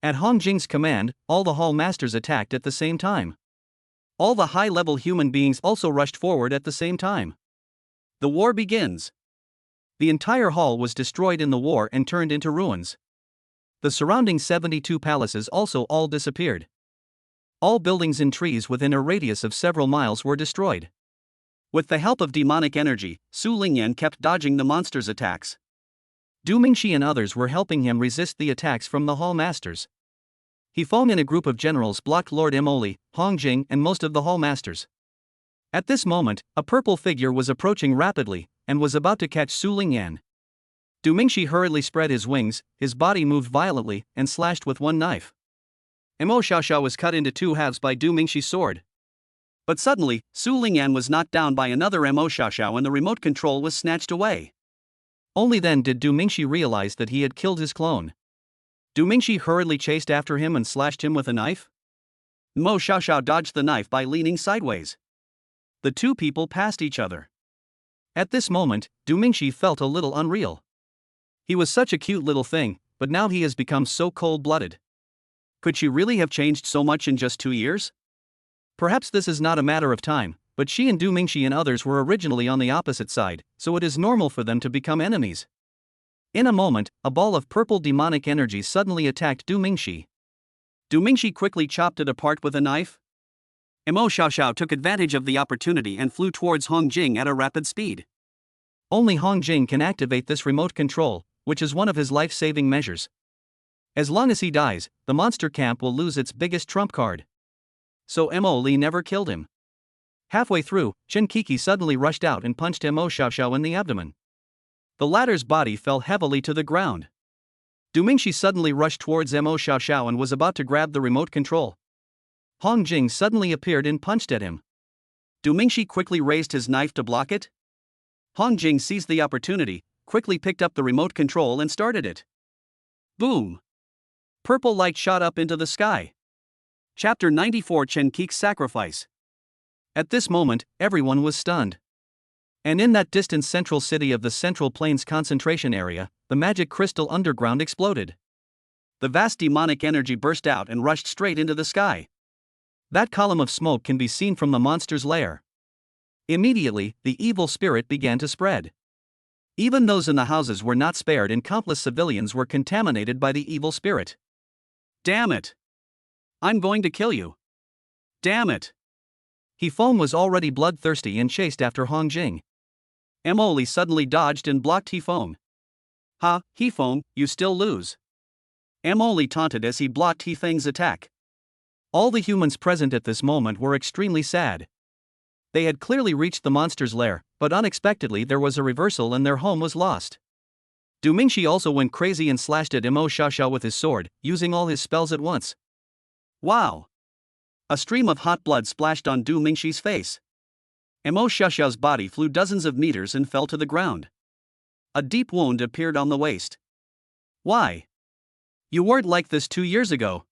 At Hong Jing's command, all the hall masters attacked at the same time. All the high-level human beings also rushed forward at the same time. The war begins. The entire hall was destroyed in the war and turned into ruins. The surrounding 72 palaces also all disappeared. All buildings and trees within a radius of several miles were destroyed. With the help of demonic energy, Su Lingyan kept dodging the monster's attacks. Du Mingxi and others were helping him resist the attacks from the Hall Masters. He Feng and a group of generals blocked Lord Emoli, Hong Jing and most of the Hall Masters. At this moment, a purple figure was approaching rapidly, and was about to catch Su Lingyan. Du Mingxi hurriedly spread his wings, his body moved violently, and slashed with one knife. Mo Xiaoxiao was cut into two halves by Du Mingxi's sword. But suddenly, Su Lingyan was knocked down by another Mo Xiaoxiao and the remote control was snatched away. Only then did Du Mingxi realize that he had killed his clone. Du Mingxi hurriedly chased after him and slashed him with a knife. Mo Xiaoxiao dodged the knife by leaning sideways. The two people passed each other. At this moment, Du Mingxi felt a little unreal. He was such a cute little thing, but now he has become so cold-blooded. Could she really have changed so much in just 2 years? Perhaps this is not a matter of time, but she and Du Mingxi and others were originally on the opposite side, so it is normal for them to become enemies. In a moment, a ball of purple demonic energy suddenly attacked Du Mingxi. Du Mingxi quickly chopped it apart with a knife. Mo Xiaoxiao took advantage of the opportunity and flew towards Hong Jing at a rapid speed. Only Hong Jing can activate this remote control, which is one of his life-saving measures. As long as he dies, the monster camp will lose its biggest trump card. So Mo Li never killed him. Halfway through, Chen Kiki suddenly rushed out and punched Mo Xiaoxiao in the abdomen. The latter's body fell heavily to the ground. Du Mingxi suddenly rushed towards Mo Xiaoxiao and was about to grab the remote control. Hong Jing suddenly appeared and punched at him. Du Mingxi quickly raised his knife to block it. Hong Jing seized the opportunity, quickly picked up the remote control and started it. Boom! Purple light shot up into the sky. Chapter 94 Chen Qi's Sacrifice. At this moment, everyone was stunned. And in that distant central city of the Central Plains concentration area, the magic crystal underground exploded. The vast demonic energy burst out and rushed straight into the sky. That column of smoke can be seen from the monster's lair. Immediately, the evil spirit began to spread. Even those in the houses were not spared and countless civilians were contaminated by the evil spirit. Damn it! I'm going to kill you. Damn it! He Feng was already bloodthirsty and chased after Hong Jing. Mo Li suddenly dodged and blocked He Feng. Ha, He Feng, you still lose. Mo Li taunted as he blocked He Feng's attack. All the humans present at this moment were extremely sad. They had clearly reached the monster's lair, but unexpectedly there was a reversal and their home was lost. Du Mingxi also went crazy and slashed at Mo Xiaoxiao with his sword, using all his spells at once. Wow! A stream of hot blood splashed on Du Mingxi's face. Mo Xiaoxiao's body flew dozens of meters and fell to the ground. A deep wound appeared on the waist. Why? You weren't like this 2 years ago.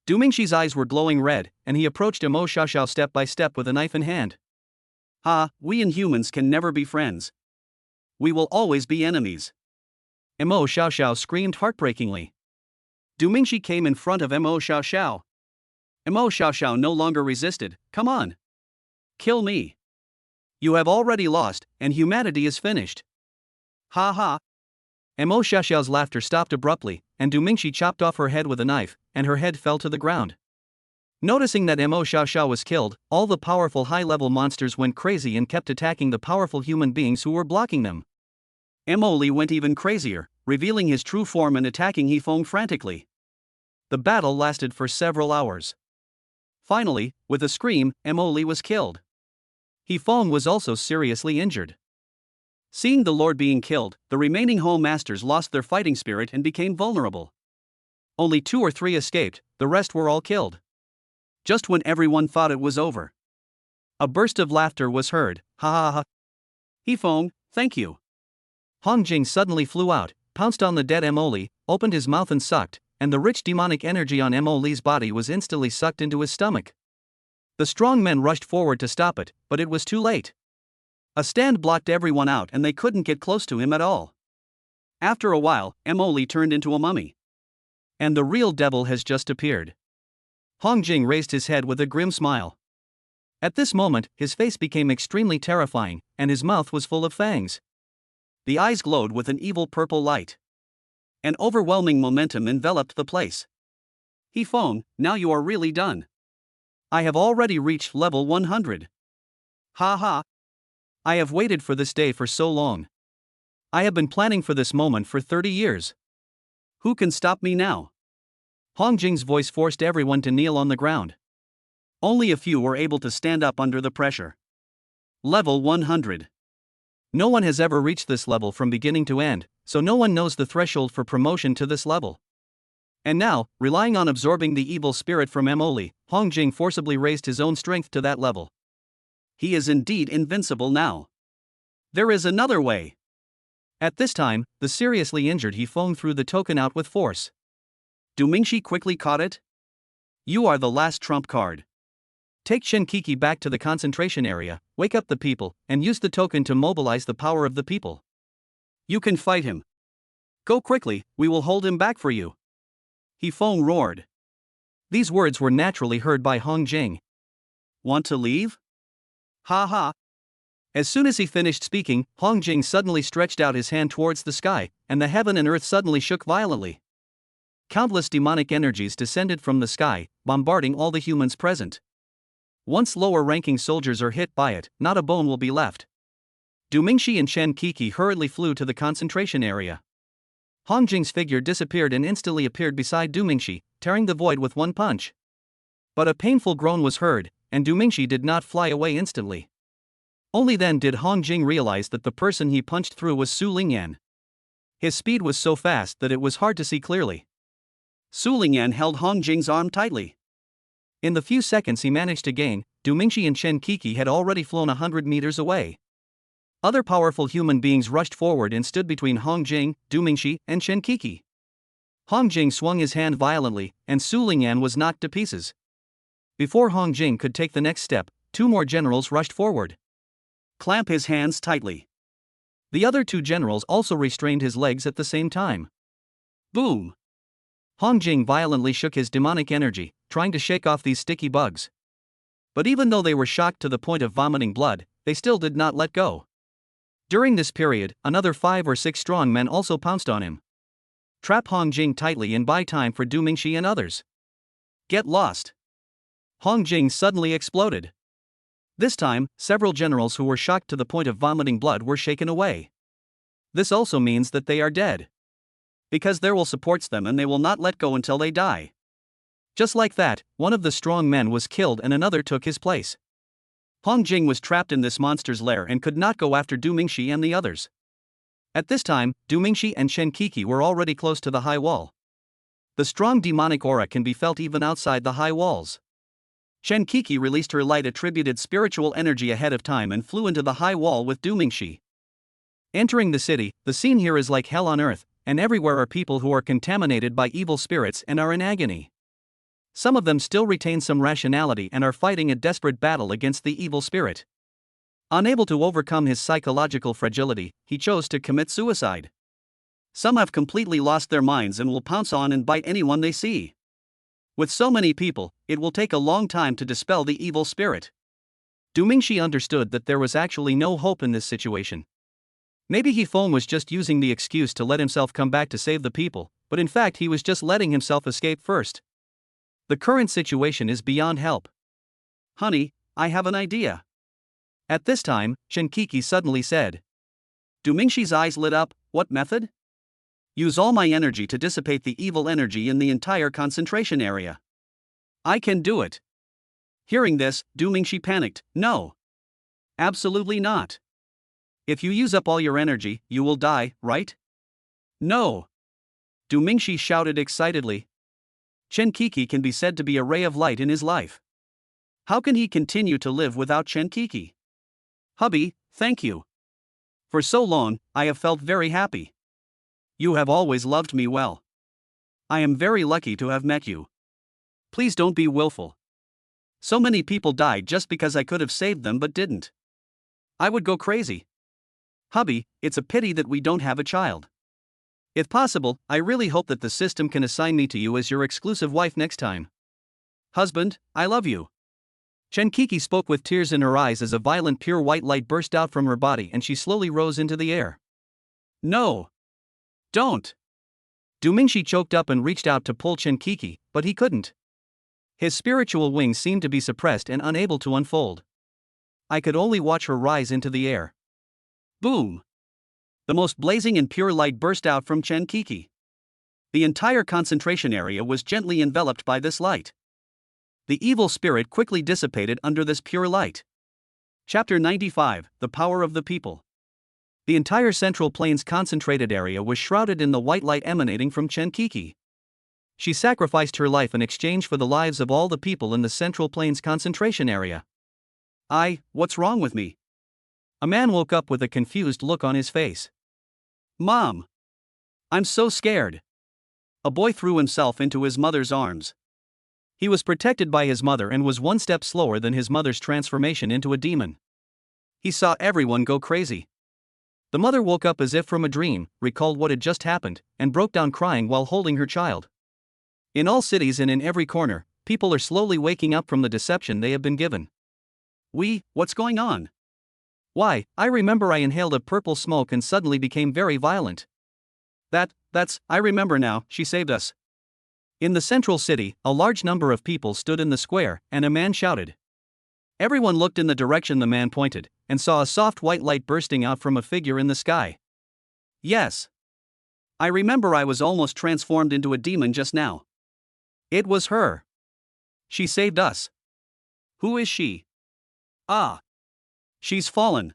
Du Mingxi's eyes were glowing red, and he approached Mo Xiaoxiao step by step with a knife in hand. Ha, we inhumans can never be friends. We will always be enemies. Mo Xiaoxiao screamed heartbreakingly. Du Mingxi came in front of Mo Xiaoxiao. Mo Xiaoxiao no longer resisted. Come on. Kill me. You have already lost, and humanity is finished. Ha ha. Mo Xiaoxiao's laughter stopped abruptly, and Du Mingxi chopped off her head with a knife, and her head fell to the ground. Noticing that Mo Xiaoxiao was killed, all the powerful high-level monsters went crazy and kept attacking the powerful human beings who were blocking them. Mo Li went even crazier, revealing his true form and attacking He Feng frantically. The battle lasted for several hours. Finally, with a scream, Mo Li was killed. He Feng was also seriously injured. Seeing the Lord being killed, the remaining Hall Masters lost their fighting spirit and became vulnerable. Only 2 or 3 escaped, the rest were all killed. Just when everyone thought it was over, a burst of laughter was heard. Ha ha ha. He Feng, thank you. Hong Jing suddenly flew out, pounced on the dead Mo Li, opened his mouth and sucked, and the rich demonic energy on Mo Li's body was instantly sucked into his stomach. The strong men rushed forward to stop it, but it was too late. A stand blocked everyone out and they couldn't get close to him at all. After a while, Mo Li turned into a mummy. And the real devil has just appeared. Hong Jing raised his head with a grim smile. At this moment, his face became extremely terrifying, and his mouth was full of fangs. The eyes glowed with an evil purple light. An overwhelming momentum enveloped the place. He Feng, now you are really done. I have already reached level 100. Ha ha. I have waited for this day for so long. I have been planning for this moment for 30 years. Who can stop me now? Hong Jing's voice forced everyone to kneel on the ground. Only a few were able to stand up under the pressure. Level 100. No one has ever reached this level from beginning to end, so no one knows the threshold for promotion to this level. And now, relying on absorbing the evil spirit from Emoli, Hong Jing forcibly raised his own strength to that level. He is indeed invincible now. There is another way. At this time, the seriously injured he flung threw the token out with force. Du Mingxi quickly caught it. You are the last trump card. Take Chen Kiki back to the concentration area, wake up the people, and use the token to mobilize the power of the people. You can fight him. Go quickly, we will hold him back for you. He Feng roared. These words were naturally heard by Hong Jing. Want to leave? Ha ha. As soon as he finished speaking, Hong Jing suddenly stretched out his hand towards the sky, and the heaven and earth suddenly shook violently. Countless demonic energies descended from the sky, bombarding all the humans present. Once lower-ranking soldiers are hit by it, not a bone will be left. Du Mingxi and Chen Kiki hurriedly flew to the concentration area. Hong Jing's figure disappeared and instantly appeared beside Du Mingxi, tearing the void with one punch. But a painful groan was heard, and Du Mingxi did not fly away instantly. Only then did Hong Jing realize that the person he punched through was Su Lingyan. His speed was so fast that it was hard to see clearly. Su Lingyan held Hong Jing's arm tightly. In the few seconds he managed to gain, Du Mingxi and Chen Kiki had already flown 100 meters away. Other powerful human beings rushed forward and stood between Hong Jing, Du Mingxi, and Chen Kiki. Hong Jing swung his hand violently, and Su Lingyan was knocked to pieces. Before Hong Jing could take the next step, two more generals rushed forward. Clamp his hands tightly. The other two generals also restrained his legs at the same time. Boom! Hong Jing violently shook his demonic energy, trying to shake off these sticky bugs. But even though they were shocked to the point of vomiting blood, they still did not let go. During this period, another 5 or 6 strong men also pounced on him. Trap Hong Jing tightly and buy time for Du Mingxi and others. Get lost! Hong Jing suddenly exploded. This time, several generals who were shocked to the point of vomiting blood were shaken away. This also means that they are dead. Because their will supports them and they will not let go until they die. Just like that, one of the strong men was killed and another took his place. Hong Jing was trapped in this monster's lair and could not go after Du Mingxi and the others. At this time, Du Mingxi and Chen Kiki were already close to the high wall. The strong demonic aura can be felt even outside the high walls. Chen Kiki released her light-attributed spiritual energy ahead of time and flew into the high wall with Du Mingxi. Entering the city, the scene here is like hell on earth, and everywhere are people who are contaminated by evil spirits and are in agony. Some of them still retain some rationality and are fighting a desperate battle against the evil spirit. Unable to overcome his psychological fragility, he chose to commit suicide. Some have completely lost their minds and will pounce on and bite anyone they see. With so many people, it will take a long time to dispel the evil spirit. Du Mingxi understood that there was actually no hope in this situation. Maybe He Feng was just using the excuse to let himself come back to save the people, but in fact he was just letting himself escape first. The current situation is beyond help. Honey, I have an idea. At this time, Chen Kiki suddenly said. Du Mingxi's eyes lit up. What method? Use all my energy to dissipate the evil energy in the entire concentration area. I can do it. Hearing this, Du Mingxi panicked. No. Absolutely not. If you use up all your energy, you will die, right? No. Du Mingxi shouted excitedly. Chen Kiki can be said to be a ray of light in his life. How can he continue to live without Chen Kiki? Hubby, thank you. For so long, I have felt very happy. You have always loved me well. I am very lucky to have met you. Please don't be willful. So many people died just because I could have saved them but didn't. I would go crazy. Hubby, it's a pity that we don't have a child. If possible, I really hope that the system can assign me to you as your exclusive wife next time. Husband, I love you. Chen Kiki spoke with tears in her eyes as a violent pure white light burst out from her body and she slowly rose into the air. No. Don't. Du Mingxi choked up and reached out to pull Chen Kiki, but he couldn't. His spiritual wings seemed to be suppressed and unable to unfold. I could only watch her rise into the air. Boom! The most blazing and pure light burst out from Chen Kiki. The entire concentration area was gently enveloped by this light. The evil spirit quickly dissipated under this pure light. Chapter 95, The Power of the People. The entire Central Plains concentrated area was shrouded in the white light emanating from Chen Kiki. She sacrificed her life in exchange for the lives of all the people in the Central Plains concentration area. What's wrong with me? A man woke up with a confused look on his face. Mom! I'm so scared. A boy threw himself into his mother's arms. He was protected by his mother and was one step slower than his mother's transformation into a demon. He saw everyone go crazy. The mother woke up as if from a dream, recalled what had just happened, and broke down crying while holding her child. In all cities and in every corner, people are slowly waking up from the deception they have been given. What's going on? Why, I remember I inhaled a purple smoke and suddenly became very violent. I remember now, she saved us. In the central city, a large number of people stood in the square, and a man shouted. Everyone looked in the direction the man pointed, and saw a soft white light bursting out from a figure in the sky. Yes. I remember I was almost transformed into a demon just now. It was her. She saved us. Who is she? She's fallen.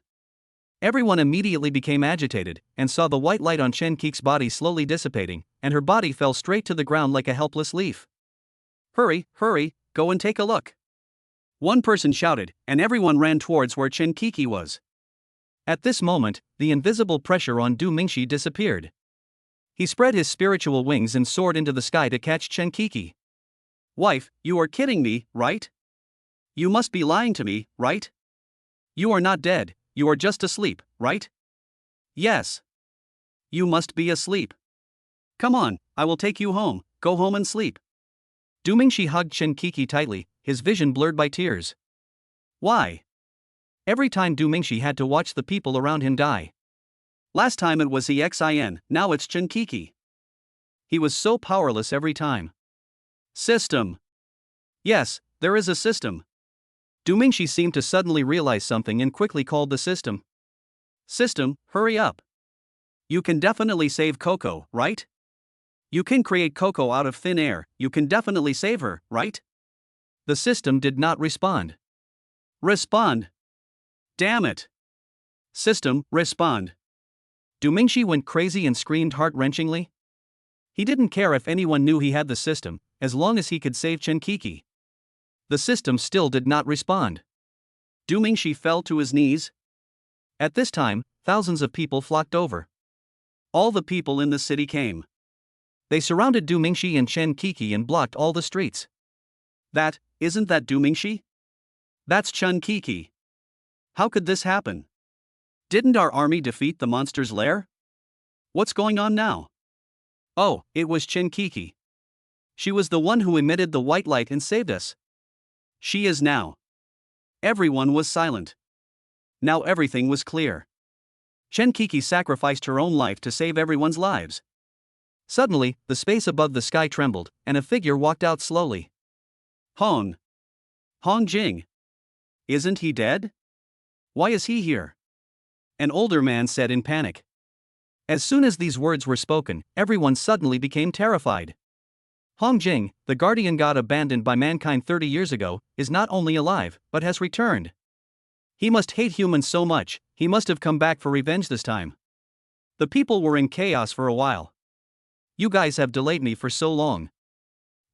Everyone immediately became agitated, and saw the white light on Chen Kiki's body slowly dissipating, and her body fell straight to the ground like a helpless leaf. Hurry, go and take a look. One person shouted, and everyone ran towards where Chen Kiki was. At this moment, the invisible pressure on Du Mingxi disappeared. He spread his spiritual wings and soared into the sky to catch Chen Kiki. Wife, you are kidding me, right? You must be lying to me, right? You are not dead, you are just asleep, right? Yes. You must be asleep. Come on, I will take you home, go home and sleep. Du Mingxi hugged Chen Kiki tightly, his vision blurred by tears. Why? Every time Du Mingxi had to watch the people around him die. Last time it was Xin, now it's Chen Kiki. He was so powerless every time. System. Yes, there is a system. Du Mingxi seemed to suddenly realize something and quickly called the system. System, hurry up. You can definitely save Coco, right? You can create Coco out of thin air, you can definitely save her, right? The system did not respond. Respond. Damn it. System, respond. Du Mingxi went crazy and screamed heart-wrenchingly. He didn't care if anyone knew he had the system, as long as he could save Chen Kiki. The system still did not respond. Du Mingxi fell to his knees. At this time, thousands of people flocked over. All the people in the city came. They surrounded Du Mingxi and Chen Kiki and blocked all the streets. Isn't that Du Mingxi? That's Chen Kiki. How could this happen? Didn't our army defeat the monster's lair? What's going on now? Oh, it was Chen Kiki. She was the one who emitted the white light and saved us. She is now. Everyone was silent. Now everything was clear. Chen Kiki sacrificed her own life to save everyone's lives. Suddenly, the space above the sky trembled, and a figure walked out slowly. Hong Jing. Isn't he dead? Why is he here? An older man said in panic. As soon as these words were spoken, everyone suddenly became terrified. Hong Jing, the guardian god abandoned by mankind 30 years ago, is not only alive, but has returned. He must hate humans so much, he must have come back for revenge this time. The people were in chaos for a while. You guys have delayed me for so long.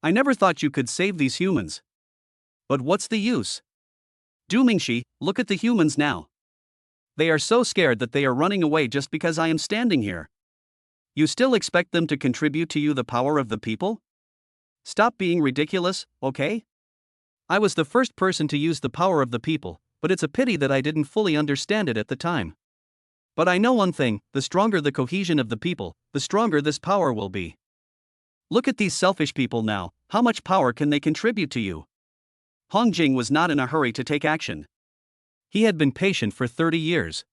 I never thought you could save these humans. But what's the use? Du Mingxi, look at the humans now. They are so scared that they are running away just because I am standing here. You still expect them to contribute to you the power of the people? Stop being ridiculous, okay? I was the first person to use the power of the people, but it's a pity that I didn't fully understand it at the time. But I know one thing, the stronger the cohesion of the people, the stronger this power will be. Look at these selfish people now, how much power can they contribute to you? Hong Jing was not in a hurry to take action. He had been patient for 30 years.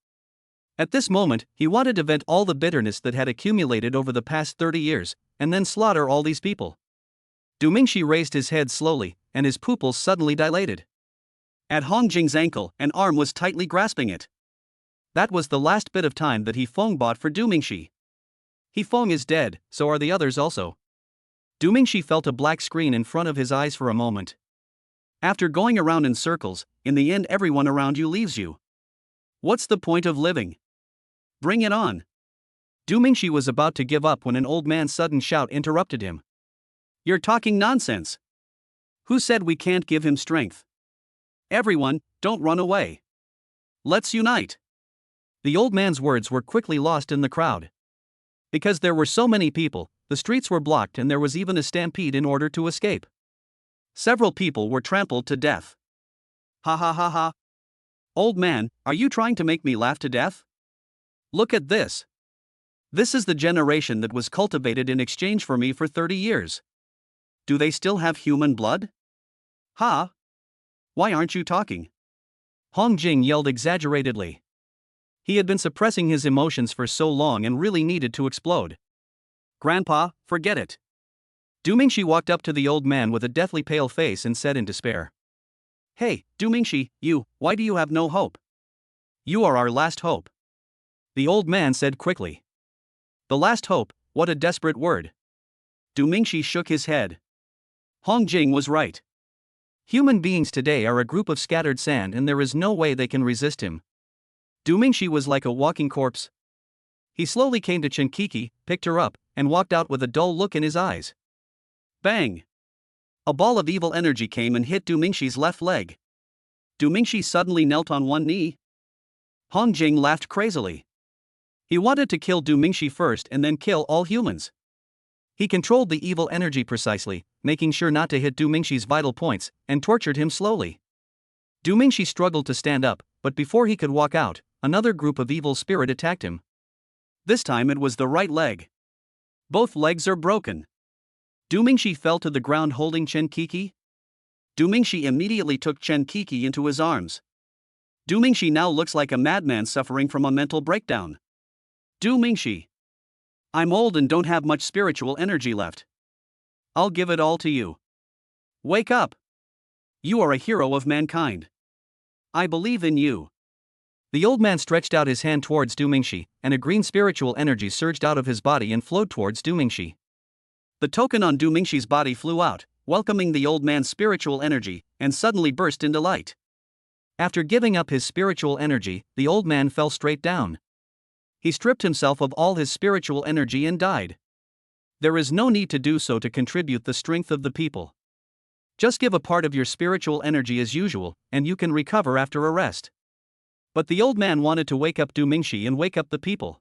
At this moment, he wanted to vent all the bitterness that had accumulated over the past 30 years, and then slaughter all these people. Du Mingxi raised his head slowly, and his pupils suddenly dilated. At Hong Jing's ankle, an arm was tightly grasping it. That was the last bit of time that He Feng bought for Du Mingxi. He Feng is dead, so are the others also. Du Mingxi felt a black screen in front of his eyes for a moment. After going around in circles, in the end everyone around you leaves you. What's the point of living? Bring it on. Du Mingxi was about to give up when an old man's sudden shout interrupted him. You're talking nonsense. Who said we can't give him strength? Everyone, don't run away. Let's unite. The old man's words were quickly lost in the crowd. Because there were so many people, the streets were blocked and there was even a stampede in order to escape. Several people were trampled to death. Ha ha ha ha. Old man, are you trying to make me laugh to death? Look at this. This is the generation that was cultivated in exchange for me for 30 years. Do they still have human blood? Ha! Why aren't you talking? Hong Jing yelled exaggeratedly. He had been suppressing his emotions for so long and really needed to explode. Grandpa, forget it. Du Mingxi walked up to the old man with a deathly pale face and said in despair. Hey, Du Mingxi, why do you have no hope? You are our last hope. The old man said quickly. The last hope, what a desperate word. Du Mingxi shook his head. Hong Jing was right. Human beings today are a group of scattered sand and there is no way they can resist him. Du Mingxi was like a walking corpse. He slowly came to Chen Kiki, picked her up, and walked out with a dull look in his eyes. Bang! A ball of evil energy came and hit Du Mingxi's left leg. Du Mingxi suddenly knelt on one knee. Hong Jing laughed crazily. He wanted to kill Du Mingxi first and then kill all humans. He controlled the evil energy precisely, making sure not to hit Du Mingxi's vital points, and tortured him slowly. Du Mingxi struggled to stand up, but before he could walk out, another group of evil spirit attacked him. This time it was the right leg. Both legs are broken. Du Mingxi fell to the ground holding Chen Kiki. Du Mingxi immediately took Chen Kiki into his arms. Du Mingxi now looks like a madman suffering from a mental breakdown. Du Mingxi. I'm old and don't have much spiritual energy left. I'll give it all to you. Wake up. You are a hero of mankind. I believe in you. The old man stretched out his hand towards Du Mingxi, and a green spiritual energy surged out of his body and flowed towards Du Mingxi. The token on Du Mingxi's body flew out, welcoming the old man's spiritual energy, and suddenly burst into light. After giving up his spiritual energy, the old man fell straight down. He stripped himself of all his spiritual energy and died. There is no need to do so to contribute the strength of the people. Just give a part of your spiritual energy as usual, and you can recover after a rest. But the old man wanted to wake up Du Mingxi and wake up the people.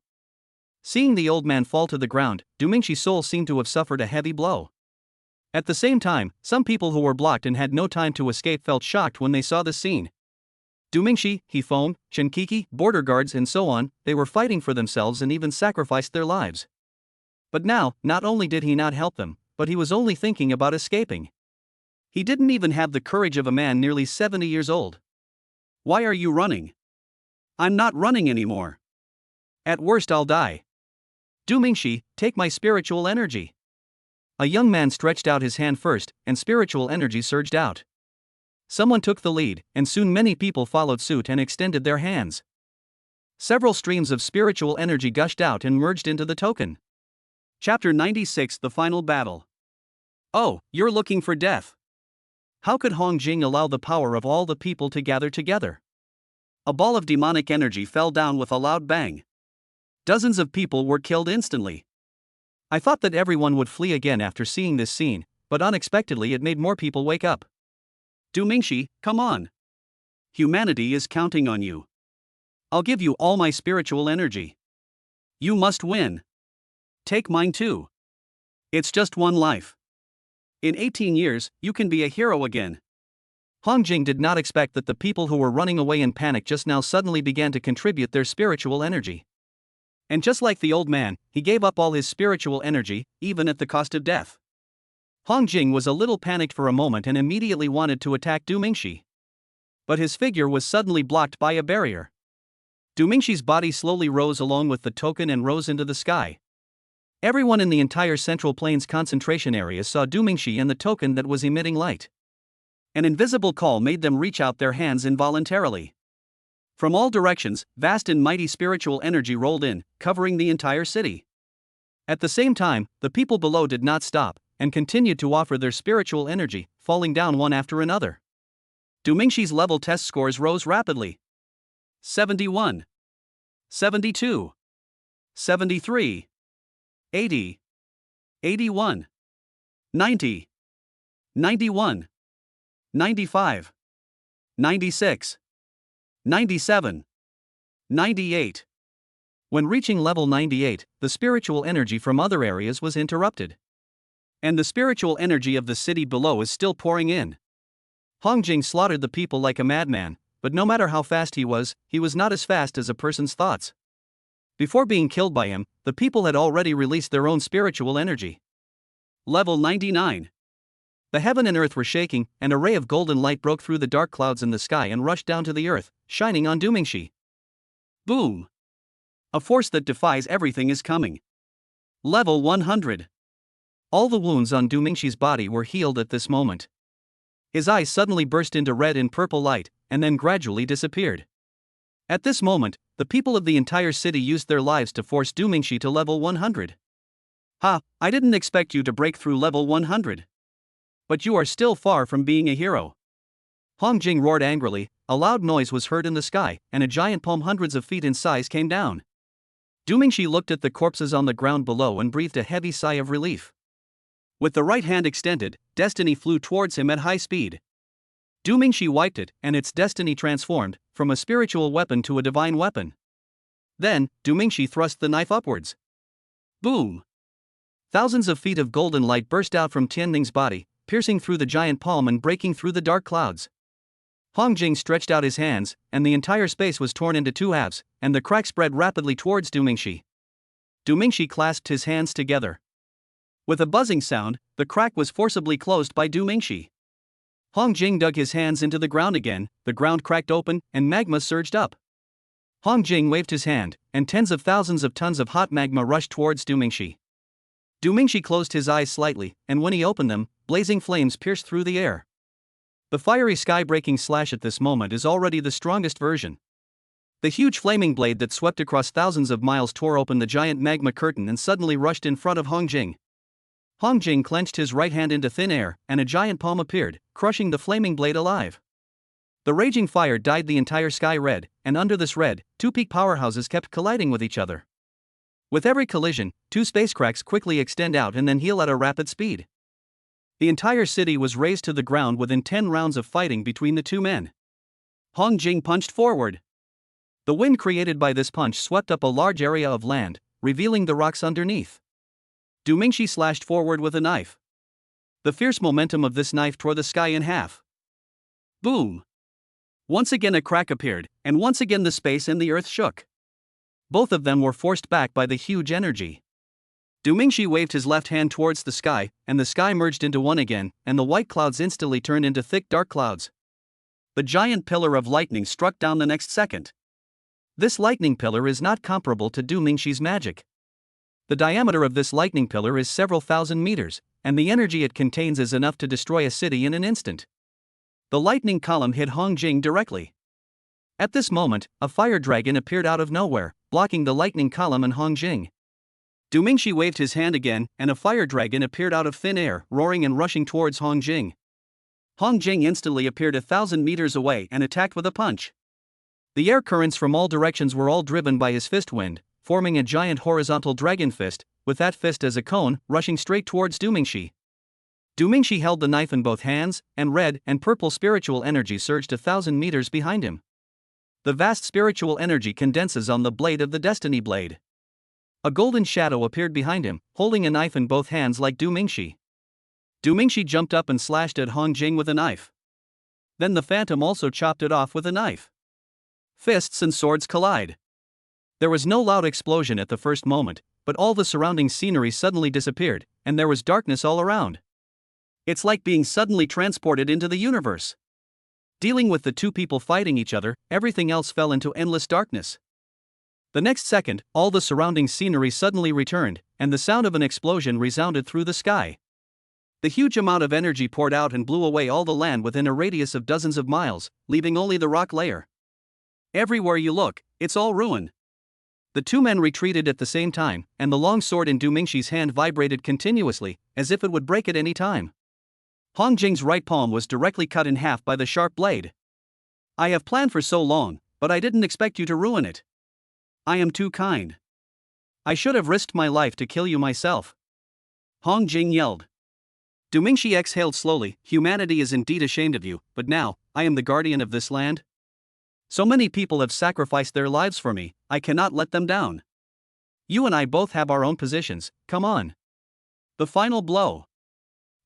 Seeing the old man fall to the ground, Du Mingxi's soul seemed to have suffered a heavy blow. At the same time, some people who were blocked and had no time to escape felt shocked when they saw the scene. Du Mingxi, He Feng, Chen Kiki, border guards and so on, they were fighting for themselves and even sacrificed their lives. But now, not only did he not help them, but he was only thinking about escaping. He didn't even have the courage of a man nearly 70 years old. Why are you running? I'm not running anymore. At worst I'll die. Du Mingxi, take my spiritual energy. A young man stretched out his hand first, and spiritual energy surged out. Someone took the lead, and soon many people followed suit and extended their hands. Several streams of spiritual energy gushed out and merged into the token. Chapter 96: The Final Battle. Oh, you're looking for death. How could Hong Jing allow the power of all the people to gather together? A ball of demonic energy fell down with a loud bang. Dozens of people were killed instantly. I thought that everyone would flee again after seeing this scene, but unexpectedly it made more people wake up. Du Mingxi, come on. Humanity is counting on you. I'll give you all my spiritual energy. You must win. Take mine too. It's just one life. In 18 years, you can be a hero again. Hong Jing did not expect that the people who were running away in panic just now suddenly began to contribute their spiritual energy. And just like the old man, he gave up all his spiritual energy, even at the cost of death. Hong Jing was a little panicked for a moment and immediately wanted to attack Du Mingxi. But his figure was suddenly blocked by a barrier. Du Mingxi's body slowly rose along with the token and rose into the sky. Everyone in the entire Central Plains concentration area saw Du Mingxi and the token that was emitting light. An invisible call made them reach out their hands involuntarily. From all directions, vast and mighty spiritual energy rolled in, covering the entire city. At the same time, the people below did not stop, and continued to offer their spiritual energy, falling down one after another. Dumingxi's level test scores rose rapidly. 71. 72. 73. 80. 81. 90. 91. 95. 96. 97. 98. When reaching level 98, the spiritual energy from other areas was interrupted. And the spiritual energy of the city below is still pouring in. Hongjing slaughtered the people like a madman, but no matter how fast he was not as fast as a person's thoughts. Before being killed by him, the people had already released their own spiritual energy. Level 99. The heaven and earth were shaking, and a ray of golden light broke through the dark clouds in the sky and rushed down to the earth, shining on Dumingxi. Boom! A force that defies everything is coming. Level 100. All the wounds on Dumingxi's body were healed at this moment. His eyes suddenly burst into red and purple light, and then gradually disappeared. At this moment, the people of the entire city used their lives to force Dumingxi to level 100. Ha, I didn't expect you to break through level 100. But you are still far from being a hero. Hongjing roared angrily. A loud noise was heard in the sky, and a giant palm hundreds of feet in size came down. Dumingxi looked at the corpses on the ground below and breathed a heavy sigh of relief. With the right hand extended, destiny flew towards him at high speed. Dumingxi wiped it, and its destiny transformed, from a spiritual weapon to a divine weapon. Then, Dumingxi thrust the knife upwards. Boom! Thousands of feet of golden light burst out from Tianning's body, piercing through the giant palm and breaking through the dark clouds. Hongjing stretched out his hands, and the entire space was torn into two halves, and the crack spread rapidly towards Dumingxi. Dumingxi clasped his hands together. With a buzzing sound, the crack was forcibly closed by Dumingxi. Hongjing dug his hands into the ground again, the ground cracked open, and magma surged up. Hongjing waved his hand, and tens of thousands of tons of hot magma rushed towards Dumingxi. Dumingxi closed his eyes slightly, and when he opened them, blazing flames pierced through the air. The fiery sky-breaking slash at this moment is already the strongest version. The huge flaming blade that swept across thousands of miles tore open the giant magma curtain and suddenly rushed in front of Hongjing. Hongjing clenched his right hand into thin air, and a giant palm appeared, crushing the flaming blade alive. The raging fire dyed the entire sky red, and under this red, two peak powerhouses kept colliding with each other. With every collision, two space cracks quickly extend out and then heal at a rapid speed. The entire city was razed to the ground within 10 rounds of fighting between the two men. Hongjing punched forward. The wind created by this punch swept up a large area of land, revealing the rocks underneath. Dumingxi slashed forward with a knife. The fierce momentum of this knife tore the sky in half. Boom! Once again a crack appeared, and once again the space and the earth shook. Both of them were forced back by the huge energy. Dumingxi waved his left hand towards the sky, and the sky merged into one again, and the white clouds instantly turned into thick dark clouds. The giant pillar of lightning struck down the next second. This lightning pillar is not comparable to Dumingxi's magic. The diameter of this lightning pillar is several thousand meters, and the energy it contains is enough to destroy a city in an instant. The lightning column hit Hongjing directly. At this moment, a fire dragon appeared out of nowhere, blocking the lightning column and Hongjing. Dumingxi waved his hand again, and a fire dragon appeared out of thin air, roaring and rushing towards Hongjing. Hongjing instantly appeared 1,000 meters away and attacked with a punch. The air currents from all directions were all driven by his fist wind, forming a giant horizontal dragon fist, with that fist as a cone, rushing straight towards Dumingxi. Dumingxi held the knife in both hands, and red and purple spiritual energy surged 1,000 meters behind him. The vast spiritual energy condenses on the blade of the Destiny Blade. A golden shadow appeared behind him, holding a knife in both hands like Dumingxi. Dumingxi jumped up and slashed at Hongjing with a knife. Then the phantom also chopped it off with a knife. Fists and swords collide. There was no loud explosion at the first moment, but all the surrounding scenery suddenly disappeared, and there was darkness all around. It's like being suddenly transported into the universe. Dealing with the two people fighting each other, everything else fell into endless darkness. The next second, all the surrounding scenery suddenly returned, and the sound of an explosion resounded through the sky. The huge amount of energy poured out and blew away all the land within a radius of dozens of miles, leaving only the rock layer. Everywhere you look, it's all ruin. The two men retreated at the same time, and the long sword in Du Mingxi's hand vibrated continuously, as if it would break at any time. Hong Jing's right palm was directly cut in half by the sharp blade. I have planned for so long, but I didn't expect you to ruin it. I am too kind. I should have risked my life to kill you myself. Hong Jing yelled. Du Mingxi exhaled slowly. Humanity is indeed ashamed of you, but now, I am the guardian of this land. So many people have sacrificed their lives for me, I cannot let them down. You and I both have our own positions, come on. The final blow.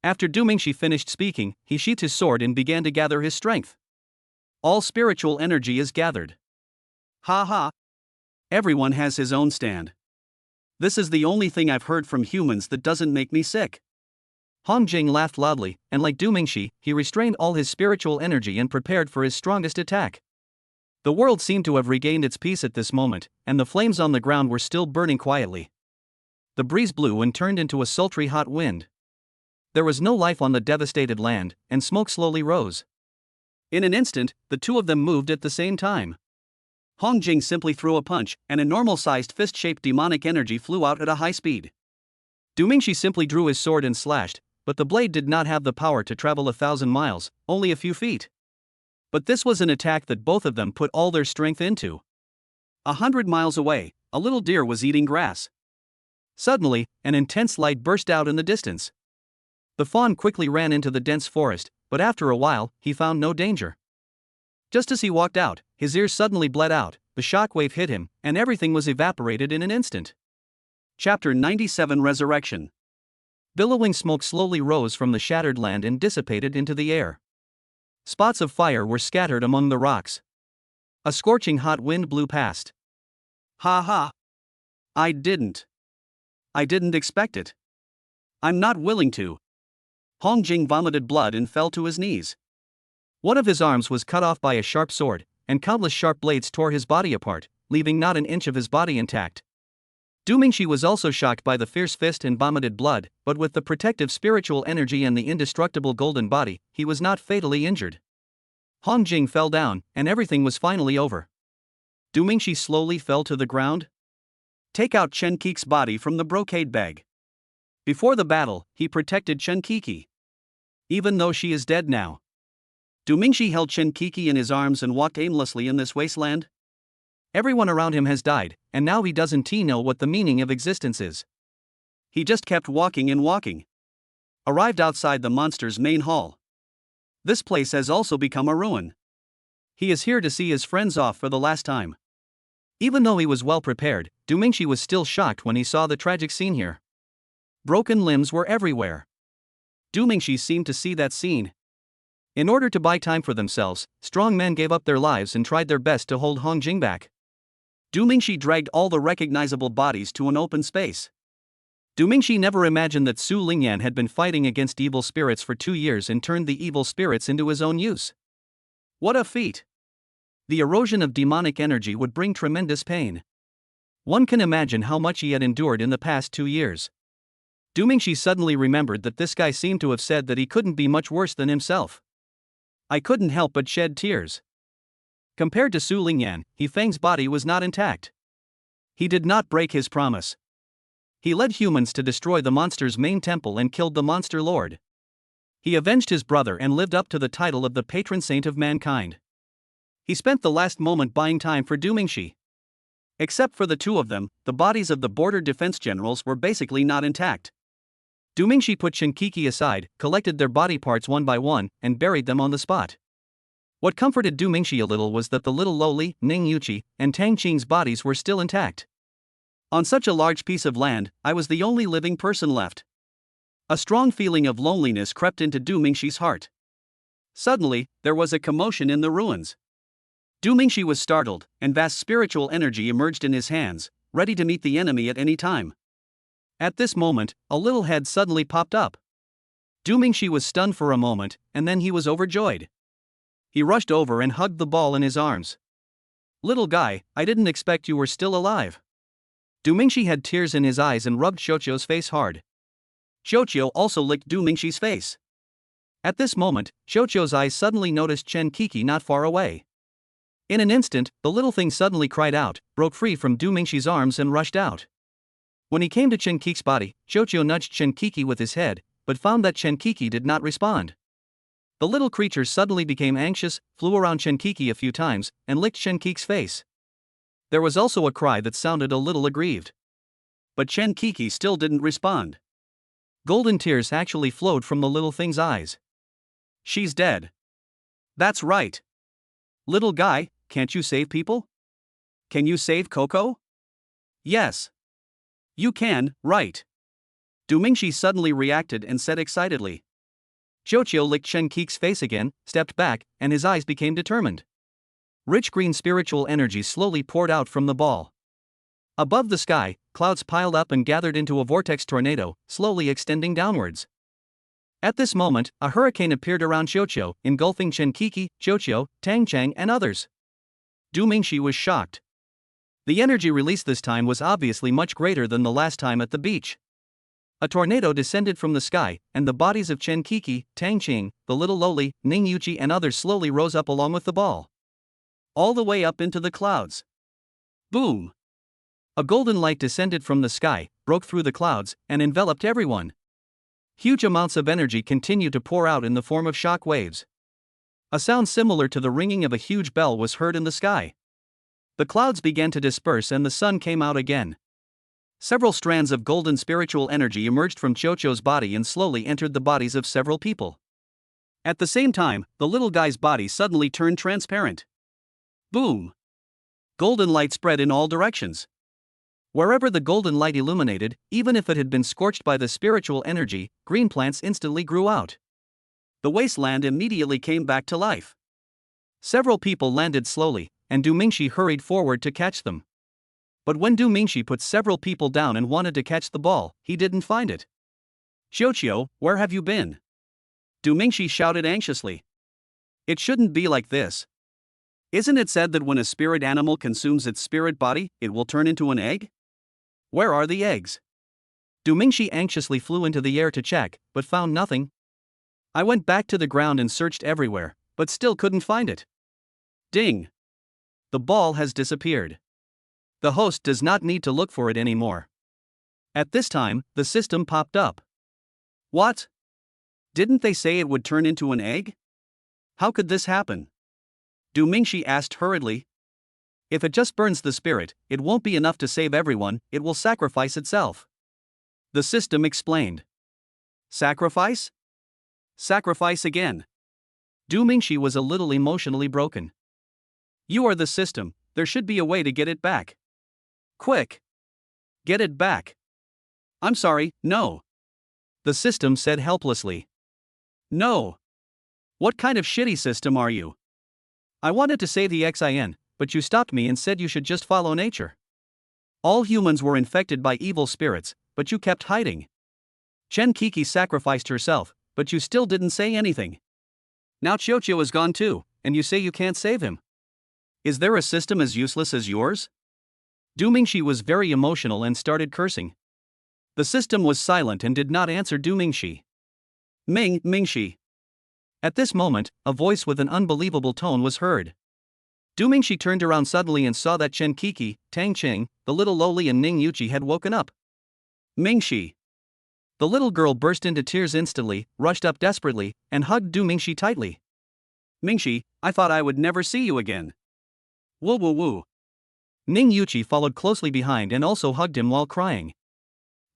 After Du Mingxi finished speaking, he sheathed his sword and began to gather his strength. All spiritual energy is gathered. Ha ha. Everyone has his own stand. This is the only thing I've heard from humans that doesn't make me sick. Hong Jing laughed loudly, and like Du Mingxi, he restrained all his spiritual energy and prepared for his strongest attack. The world seemed to have regained its peace at this moment, and the flames on the ground were still burning quietly. The breeze blew and turned into a sultry hot wind. There was no life on the devastated land, and smoke slowly rose. In an instant, the two of them moved at the same time. Hong Jing simply threw a punch, and a normal-sized fist-shaped demonic energy flew out at a high speed. Du Mingxi simply drew his sword and slashed, but the blade did not have the power to travel 1,000 miles, only a few feet. But this was an attack that both of them put all their strength into. 100 miles away, a little deer was eating grass. Suddenly, an intense light burst out in the distance. The fawn quickly ran into the dense forest, but after a while, he found no danger. Just as he walked out, his ears suddenly bled out, the shockwave hit him, and everything was evaporated in an instant. Chapter 97 Resurrection. Billowing smoke slowly rose from the shattered land and dissipated into the air. Spots of fire were scattered among the rocks. A scorching hot wind blew past. Ha ha! I didn't expect it. I'm not willing to. Hong Jing vomited blood and fell to his knees. One of his arms was cut off by a sharp sword, and countless sharp blades tore his body apart, leaving not an inch of his body intact. Du Mingxi was also shocked by the fierce fist and vomited blood, but with the protective spiritual energy and the indestructible golden body, he was not fatally injured. Hong Jing fell down, and everything was finally over. Du Mingxi slowly fell to the ground. Take out Chen Qi's body from the brocade bag. Before the battle, he protected Chen Qi. Even though she is dead now. Du Mingxi held Chen Qi in his arms and walked aimlessly in this wasteland. Everyone around him has died, and now he doesn't know what the meaning of existence is. He just kept walking and walking. Arrived outside the monster's main hall. This place has also become a ruin. He is here to see his friends off for the last time. Even though he was well prepared, Du Mingxi was still shocked when he saw the tragic scene here. Broken limbs were everywhere. Du Mingxi seemed to see that scene. In order to buy time for themselves, strong men gave up their lives and tried their best to hold Hong Jing back. Du Mingxi dragged all the recognizable bodies to an open space. Du Mingxi never imagined that Su Lingyan had been fighting against evil spirits for 2 years and turned the evil spirits into his own use. What a feat! The erosion of demonic energy would bring tremendous pain. One can imagine how much he had endured in the past 2 years. Du Mingxi suddenly remembered that this guy seemed to have said that he couldn't be much worse than himself. I couldn't help but shed tears. Compared to Su Lingyan, He Feng's body was not intact. He did not break his promise. He led humans to destroy the monster's main temple and killed the monster lord. He avenged his brother and lived up to the title of the patron saint of mankind. He spent the last moment buying time for Du Mingxi. Except for the two of them, the bodies of the border defense generals were basically not intact. Du Mingxi put Chen Qi aside, collected their body parts one by one, and buried them on the spot. What comforted Du Mingxi a little was that the little Lo Li, Ning Yuqi, and Tang Qing's bodies were still intact. On such a large piece of land, I was the only living person left. A strong feeling of loneliness crept into Du Mingxi's heart. Suddenly, there was a commotion in the ruins. Du Mingxi was startled, and vast spiritual energy emerged in his hands, ready to meet the enemy at any time. At this moment, a little head suddenly popped up. Du Mingxi was stunned for a moment, and then he was overjoyed. He rushed over and hugged the ball in his arms. Little guy, I didn't expect you were still alive. Du Mingxi had tears in his eyes and rubbed Xiuqiu's face hard. Xiaoqiu also licked Du Mingxi's face. At this moment, Xiaoqiu's eyes suddenly noticed Chen Kiki not far away. In an instant, the little thing suddenly cried out, broke free from Du Mingxi's arms and rushed out. When he came to Chen Kiki's body, Xiaoqiu nudged Chen Kiki with his head, but found that Chen Kiki did not respond. The little creature suddenly became anxious, flew around Chen Kiki a few times, and licked Chen Kiki's face. There was also a cry that sounded a little aggrieved. But Chen Kiki still didn't respond. Golden tears actually flowed from the little thing's eyes. She's dead. That's right. Little guy, can't you save people? Can you save Coco? Yes. You can, right. Du Mingxi suddenly reacted and said excitedly. Xiaoqiu licked Chen Kiki's face again, stepped back, and his eyes became determined. Rich green spiritual energy slowly poured out from the ball. Above the sky, clouds piled up and gathered into a vortex tornado, slowly extending downwards. At this moment, a hurricane appeared around Xiaoqiu, engulfing Chen Kiki, Xiaoqiu, Tang Chang, and others. Du Mingxi was shocked. The energy released this time was obviously much greater than the last time at the beach. A tornado descended from the sky, and the bodies of Chen Kiki, Tang Ching, the little lowly, Ning Yuqi, and others slowly rose up along with the ball. All the way up into the clouds. Boom! A golden light descended from the sky, broke through the clouds, and enveloped everyone. Huge amounts of energy continued to pour out in the form of shock waves. A sound similar to the ringing of a huge bell was heard in the sky. The clouds began to disperse and the sun came out again. Several strands of golden spiritual energy emerged from Xiaoqiu's body and slowly entered the bodies of several people. At the same time, the little guy's body suddenly turned transparent. Boom! Golden light spread in all directions. Wherever the golden light illuminated, even if it had been scorched by the spiritual energy, green plants instantly grew out. The wasteland immediately came back to life. Several people landed slowly, and Du Mingxi hurried forward to catch them. But when Du Mingxi put several people down and wanted to catch the ball, he didn't find it. Xiaoqiu, where have you been? Du Mingxi shouted anxiously. It shouldn't be like this. Isn't it said that when a spirit animal consumes its spirit body, it will turn into an egg? Where are the eggs? Du Mingxi anxiously flew into the air to check, but found nothing. I went back to the ground and searched everywhere, but still couldn't find it. Ding! The ball has disappeared. The host does not need to look for it anymore. At this time, the system popped up. What? Didn't they say it would turn into an egg? How could this happen? Du Mingxi asked hurriedly. If it just burns the spirit, it won't be enough to save everyone, it will sacrifice itself. The system explained. Sacrifice? Sacrifice again. Du Mingxi was a little emotionally broken. You are the system, there should be a way to get it back. Quick! Get it back. I'm sorry, no. The system said helplessly. No. What kind of shitty system are you? I wanted to say the XIN, but you stopped me and said you should just follow nature. All humans were infected by evil spirits, but you kept hiding. Chen Kiki sacrificed herself, but you still didn't say anything. Now Xiaoqiu is gone too, and you say you can't save him. Is there a system as useless as yours? Du Mingxi was very emotional and started cursing. The system was silent and did not answer Du Mingxi. Mingxi. At this moment, a voice with an unbelievable tone was heard. Du Mingxi turned around suddenly and saw that Chen Kiki, Tang Ching, the little lowly, and Ning Yuqi had woken up. Mingxi. The little girl burst into tears instantly, rushed up desperately, and hugged Du Mingxi tightly. Mingxi, I thought I would never see you again. Woo woo woo. Ning Yuqi followed closely behind and also hugged him while crying.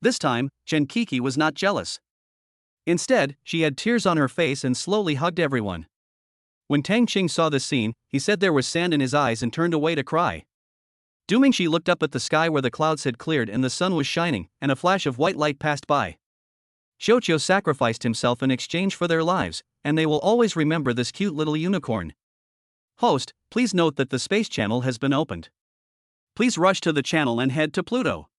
This time, Chen Kiki was not jealous. Instead, she had tears on her face and slowly hugged everyone. When Tang Ching saw this scene, he said there was sand in his eyes and turned away to cry. Du Mingxi looked up at the sky where the clouds had cleared and the sun was shining, and a flash of white light passed by. Xiaoqiu sacrificed himself in exchange for their lives, and they will always remember this cute little unicorn. Host, please note that the space channel has been opened. Please rush to the channel and head to Pluto.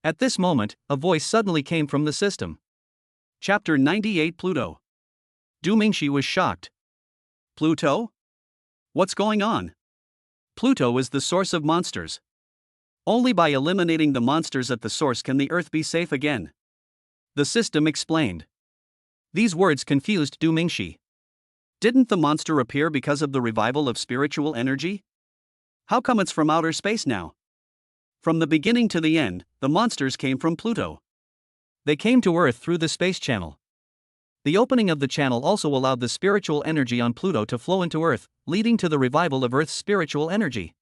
At this moment, a voice suddenly came from the system. Chapter 98 Pluto. Du Mingxi was shocked. Pluto? What's going on? Pluto is the source of monsters. Only by eliminating the monsters at the source can the Earth be safe again. The system explained. These words confused Du Mingxi. Didn't the monster appear because of the revival of spiritual energy? How come it's from outer space now? From the beginning to the end, the monsters came from Pluto. They came to Earth through the space channel. The opening of the channel also allowed the spiritual energy on Pluto to flow into Earth, leading to the revival of Earth's spiritual energy.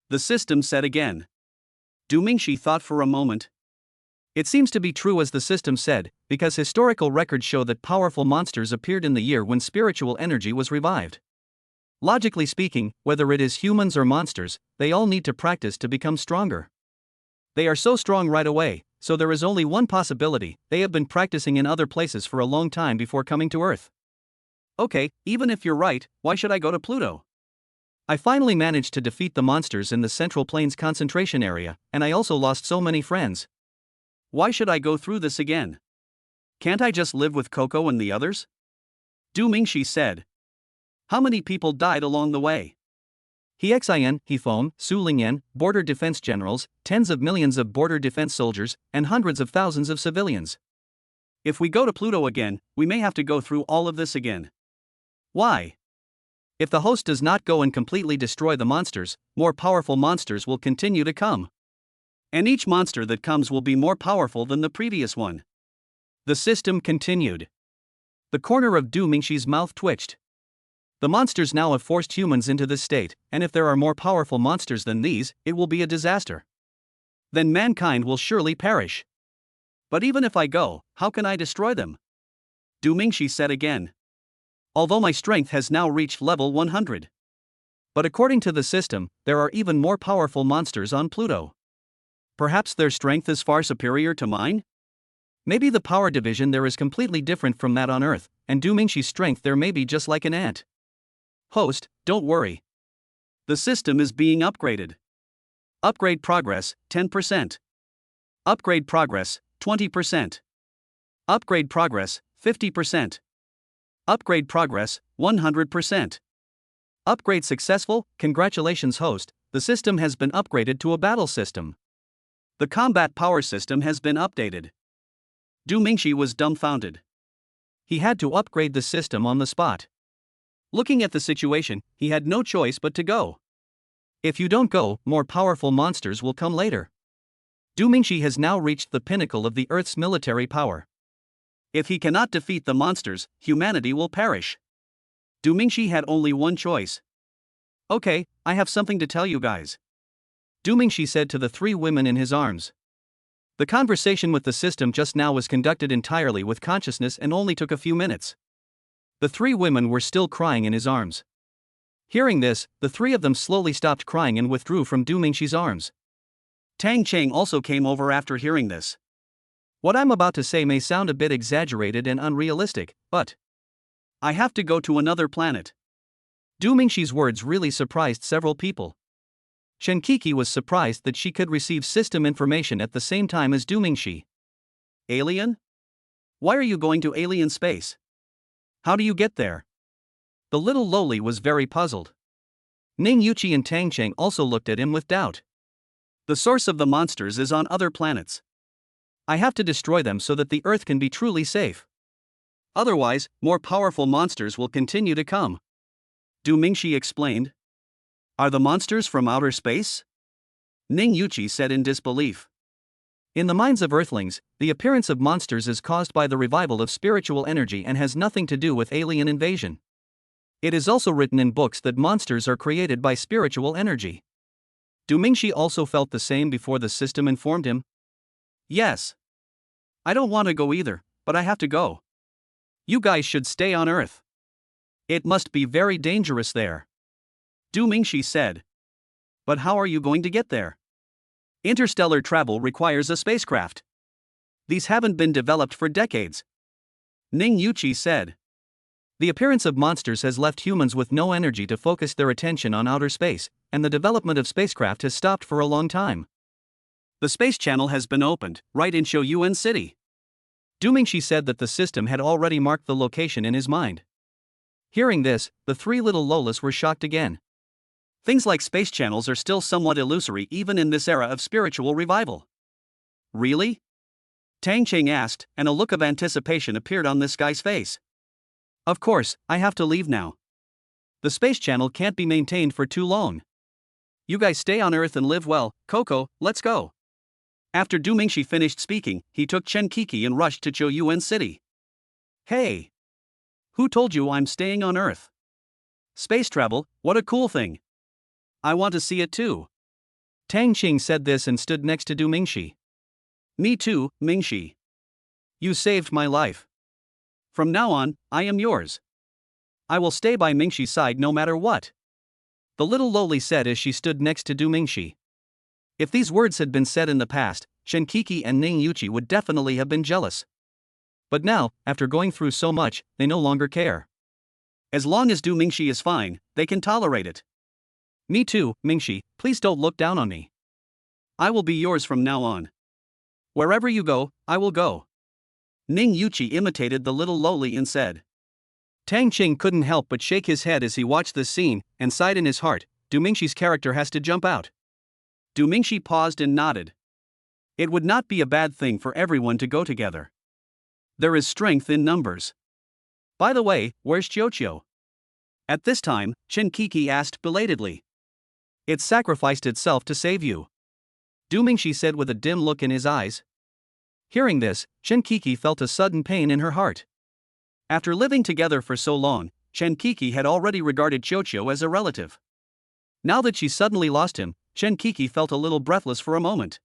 The system said again. Du Mingxi thought for a moment. It seems to be true as the system said, because historical records show that powerful monsters appeared in the year when spiritual energy was revived. Logically speaking, whether it is humans or monsters, they all need to practice to become stronger. They are so strong right away, so there is only one possibility: they have been practicing in other places for a long time before coming to Earth. Okay, even if you're right, why should I go to Pluto? I finally managed to defeat the monsters in the Central Plains concentration area, and I also lost so many friends. Why should I go through this again? Can't I just live with Coco and the others? Du Mingxi said. How many people died along the way? Hexin, Hefeng, Su Lingyan, border defense generals, tens of millions of border defense soldiers, and hundreds of thousands of civilians. If we go to Pluto again, we may have to go through all of this again. Why? If the host does not go and completely destroy the monsters, more powerful monsters will continue to come. And each monster that comes will be more powerful than the previous one. The system continued. The corner of Du Mingxi's mouth twitched. The monsters now have forced humans into this state, and if there are more powerful monsters than these, it will be a disaster. Then mankind will surely perish. But even if I go, how can I destroy them? Du Mingxi said again. Although my strength has now reached level 100. But according to the system, there are even more powerful monsters on Pluto. Perhaps their strength is far superior to mine? Maybe the power division there is completely different from that on Earth, and Du Mingxi's strength there may be just like an ant. Host, don't worry. The system is being upgraded. Upgrade progress, 10%. Upgrade progress, 20%. Upgrade progress, 50%. Upgrade progress, 100%. Upgrade successful, congratulations host, the system has been upgraded to a battle system. The combat power system has been updated. Du Mingxi was dumbfounded. He had to upgrade the system on the spot. Looking at the situation, he had no choice but to go. If you don't go, more powerful monsters will come later. Du Mingxi has now reached the pinnacle of the Earth's military power. If he cannot defeat the monsters, humanity will perish. Du Mingxi had only one choice. Okay, I have something to tell you guys. Du Mingxi said to the three women in his arms. The conversation with the system just now was conducted entirely with consciousness and only took a few minutes. The three women were still crying in his arms. Hearing this, the three of them slowly stopped crying and withdrew from Du Mingxi's arms. Tang Cheng also came over after hearing this. What I'm about to say may sound a bit exaggerated and unrealistic, but I have to go to another planet. Du Mingxi's words really surprised several people. Shen Kiki was surprised that she could receive system information at the same time as Du Mingxi. Alien? Why are you going to alien space? How do you get there? The little lowly was very puzzled. Ning Yuqi and Tang Cheng also looked at him with doubt. The source of the monsters is on other planets. I have to destroy them so that the Earth can be truly safe. Otherwise, more powerful monsters will continue to come. Du Mingxi explained. Are the monsters from outer space? Ning Yuqi said in disbelief. In the minds of Earthlings, the appearance of monsters is caused by the revival of spiritual energy and has nothing to do with alien invasion. It is also written in books that monsters are created by spiritual energy. Du Mingxi also felt the same before the system informed him. Yes. I don't want to go either, but I have to go. You guys should stay on Earth. It must be very dangerous there. Du Mingxi said. But how are you going to get there? Interstellar travel requires a spacecraft. These haven't been developed for decades. Ning Yuqi said. The appearance of monsters has left humans with no energy to focus their attention on outer space, and the development of spacecraft has stopped for a long time. The space channel has been opened, right in Shouyuan City. Du Mingxi said that the system had already marked the location in his mind. Hearing this, the three little Lolas were shocked again. Things like space channels are still somewhat illusory even in this era of spiritual revival. Really? Tang Ching asked, and a look of anticipation appeared on this guy's face. Of course, I have to leave now. The space channel can't be maintained for too long. You guys stay on Earth and live well. Coco, let's go. After Du Mingxi finished speaking, he took Chen Kiki and rushed to Zhou Yuan City. Hey! Who told you I'm staying on Earth? Space travel, what a cool thing. I want to see it too. Tang Qing said this and stood next to Du Mingxi. Me too, Mingxi. You saved my life. From now on, I am yours. I will stay by Mingxi's side no matter what. The little loli said as she stood next to Du Mingxi. If these words had been said in the past, Chen Kiki and Ning Yuqi would definitely have been jealous. But now, after going through so much, they no longer care. As long as Du Mingxi is fine, they can tolerate it. Me too, Mingxi, please don't look down on me. I will be yours from now on. Wherever you go, I will go. Ning Yuqi imitated the little loli and said. Tang Qing couldn't help but shake his head as he watched this scene, and sighed in his heart, Du Mingxi's character has to jump out. Du Mingxi paused and nodded. It would not be a bad thing for everyone to go together. There is strength in numbers. By the way, where's Qiuqiu? At this time, Chen Kiki asked belatedly. It sacrificed itself to save you. Du Mingxi said with a dim look in his eyes. Hearing this, Chen Kiki felt a sudden pain in her heart. After living together for so long, Chen Kiki had already regarded Qiuqiu as a relative. Now that she suddenly lost him, Chen Kiki felt a little breathless for a moment.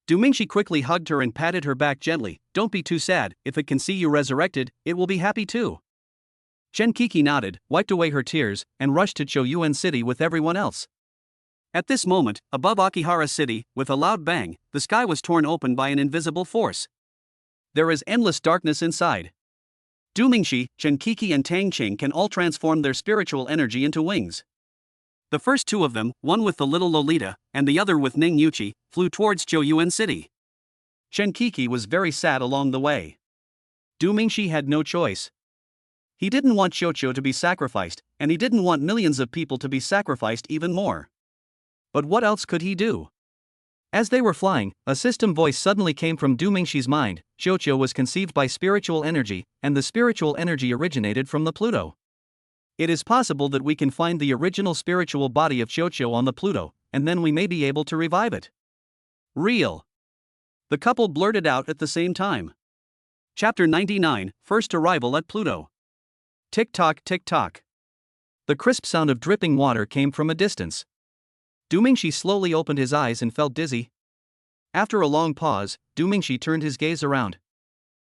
Du Mingxi quickly hugged her and patted her back gently. Don't be too sad, if it can see you resurrected, it will be happy too. Chen Kiki nodded, wiped away her tears, and rushed to Zhou Yuan City with everyone else. At this moment, above Akihara City, with a loud bang, the sky was torn open by an invisible force. There is endless darkness inside. Du Mingxi, Chen Kiki and Tang Qing can all transform their spiritual energy into wings. The first two of them, one with the little Lolita, and the other with Ning Yuqi, flew towards Zhou Yuan City. Chen Kiki was very sad along the way. Du Mingxi had no choice. He didn't want Qiuqiu to be sacrificed, and he didn't want millions of people to be sacrificed even more. But what else could he do? As they were flying, a system voice suddenly came from Du Mingxi's mind. Qiuqiu was conceived by spiritual energy, and the spiritual energy originated from the Pluto. It is possible that we can find the original spiritual body of Qiuqiu on the Pluto, and then we may be able to revive it. Real. The couple blurted out at the same time. Chapter 99, First Arrival at Pluto. Tick-tock, tick-tock. The crisp sound of dripping water came from a distance. Du Mingxi slowly opened his eyes and felt dizzy. After a long pause, Du Mingxi turned his gaze around.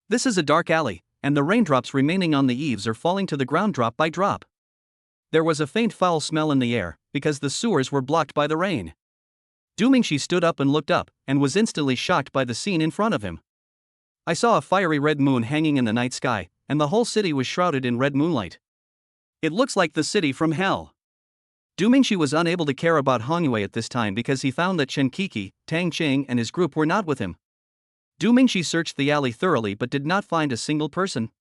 This is a dark alley, and the raindrops remaining on the eaves are falling to the ground drop by drop. There was a faint foul smell in the air, because the sewers were blocked by the rain. Du Mingxi stood up and looked up, and was instantly shocked by the scene in front of him. I saw a fiery red moon hanging in the night sky, and the whole city was shrouded in red moonlight. It looks like the city from hell. Du Mingxi was unable to care about Hongyue at this time because he found that Chen Kiki, Tang Qing and his group were not with him. Du Mingxi searched the alley thoroughly but did not find a single person.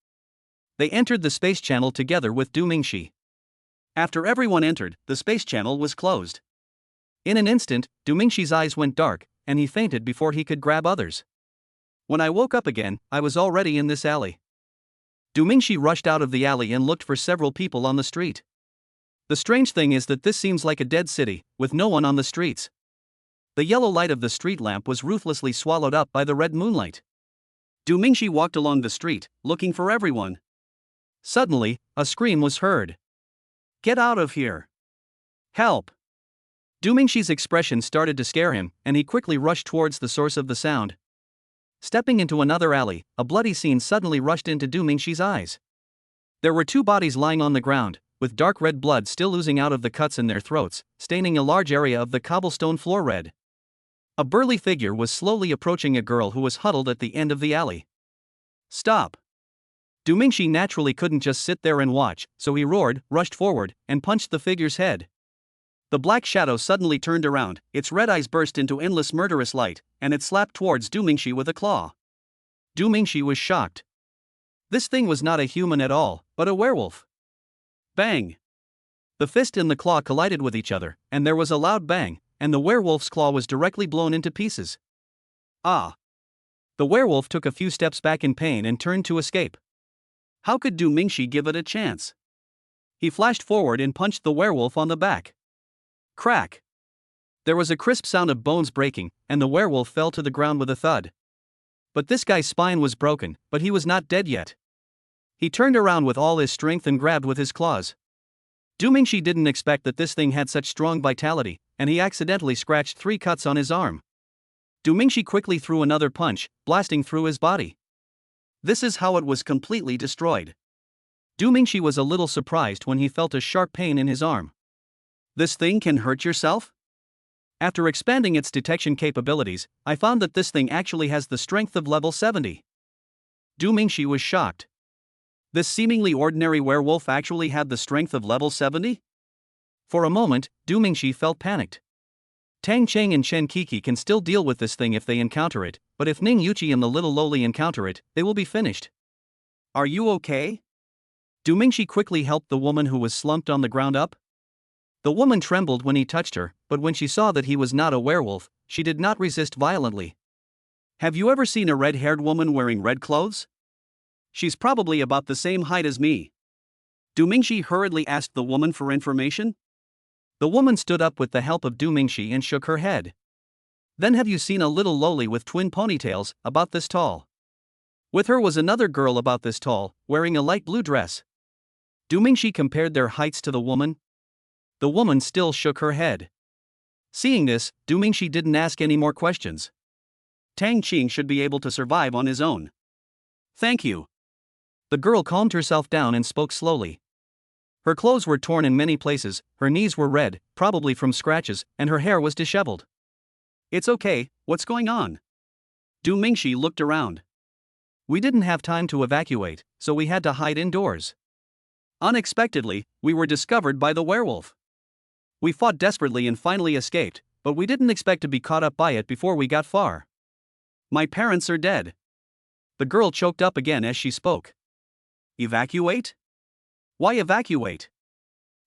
They entered the space channel together with Du Mingxi. After everyone entered, the space channel was closed. In an instant, Du Mingxi's eyes went dark, and he fainted before he could grab others. When I woke up again, I was already in this alley. Du Mingxi rushed out of the alley and looked for several people on the street. The strange thing is that this seems like a dead city, with no one on the streets. The yellow light of the street lamp was ruthlessly swallowed up by the red moonlight. Du Mingxi walked along the street, looking for everyone. Suddenly, a scream was heard. Get out of here! Help! Du Mingxi's expression started to scare him, and he quickly rushed towards the source of the sound. Stepping into another alley, a bloody scene suddenly rushed into Du Mingxi's eyes. There were two bodies lying on the ground, with dark red blood still oozing out of the cuts in their throats, staining a large area of the cobblestone floor red. A burly figure was slowly approaching a girl who was huddled at the end of the alley. Stop! Du Mingxi naturally couldn't just sit there and watch, so he roared, rushed forward, and punched the figure's head. The black shadow suddenly turned around, its red eyes burst into endless murderous light, and it slapped towards Du Mingxi with a claw. Du Mingxi was shocked. This thing was not a human at all, but a werewolf. Bang! The fist and the claw collided with each other, and there was a loud bang, and the werewolf's claw was directly blown into pieces. Ah! The werewolf took a few steps back in pain and turned to escape. How could Du Mingxi give it a chance? He flashed forward and punched the werewolf on the back. Crack! There was a crisp sound of bones breaking, and the werewolf fell to the ground with a thud. But this guy's spine was broken, but he was not dead yet. He turned around with all his strength and grabbed with his claws. Du Mingxi didn't expect that this thing had such strong vitality, and he accidentally scratched 3 cuts on his arm. Du Mingxi quickly threw another punch, blasting through his body. This is how it was completely destroyed. Du Mingxi was a little surprised when he felt a sharp pain in his arm. This thing can hurt yourself? After expanding its detection capabilities, I found that this thing actually has the strength of level 70. Du Mingxi was shocked. This seemingly ordinary werewolf actually had the strength of level 70? For a moment, Du Mingxi felt panicked. Tang Cheng and Chen Kiki can still deal with this thing if they encounter it, but if Ning Yuqi and the little lowly encounter it, they will be finished. Are you okay? Du Mingxi quickly helped the woman who was slumped on the ground up. The woman trembled when he touched her, but when she saw that he was not a werewolf, she did not resist violently. Have you ever seen a red-haired woman wearing red clothes? She's probably about the same height as me. Du Mingxi hurriedly asked the woman for information. The woman stood up with the help of Du Mingxi and shook her head. Then have you seen a little lowly with twin ponytails, about this tall? With her was another girl about this tall, wearing a light blue dress. Du Mingxi compared their heights to the woman. The woman still shook her head. Seeing this, Du Mingxi didn't ask any more questions. Tang Qing should be able to survive on his own. Thank you. The girl calmed herself down and spoke slowly. Her clothes were torn in many places, her knees were red, probably from scratches, and her hair was disheveled. It's okay, what's going on? Du Mingxi looked around. We didn't have time to evacuate, so we had to hide indoors. Unexpectedly, we were discovered by the werewolf. We fought desperately and finally escaped, but we didn't expect to be caught up by it before we got far. My parents are dead. The girl choked up again as she spoke. Evacuate? Why evacuate?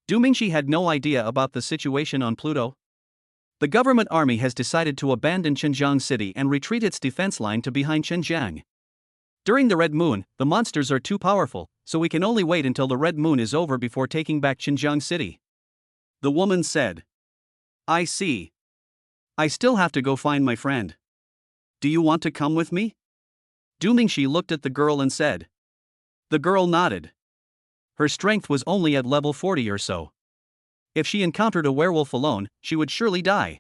Du Mingxi had no idea about the situation on Pluto. The government army has decided to abandon Xinjiang City and retreat its defense line to behind Xinjiang. During the Red Moon, the monsters are too powerful, so we can only wait until the Red Moon is over before taking back Xinjiang City. The woman said. I see. I still have to go find my friend. Do you want to come with me? Du Mingxi looked at the girl and said. The girl nodded. Her strength was only at level 40 or so. If she encountered a werewolf alone, she would surely die.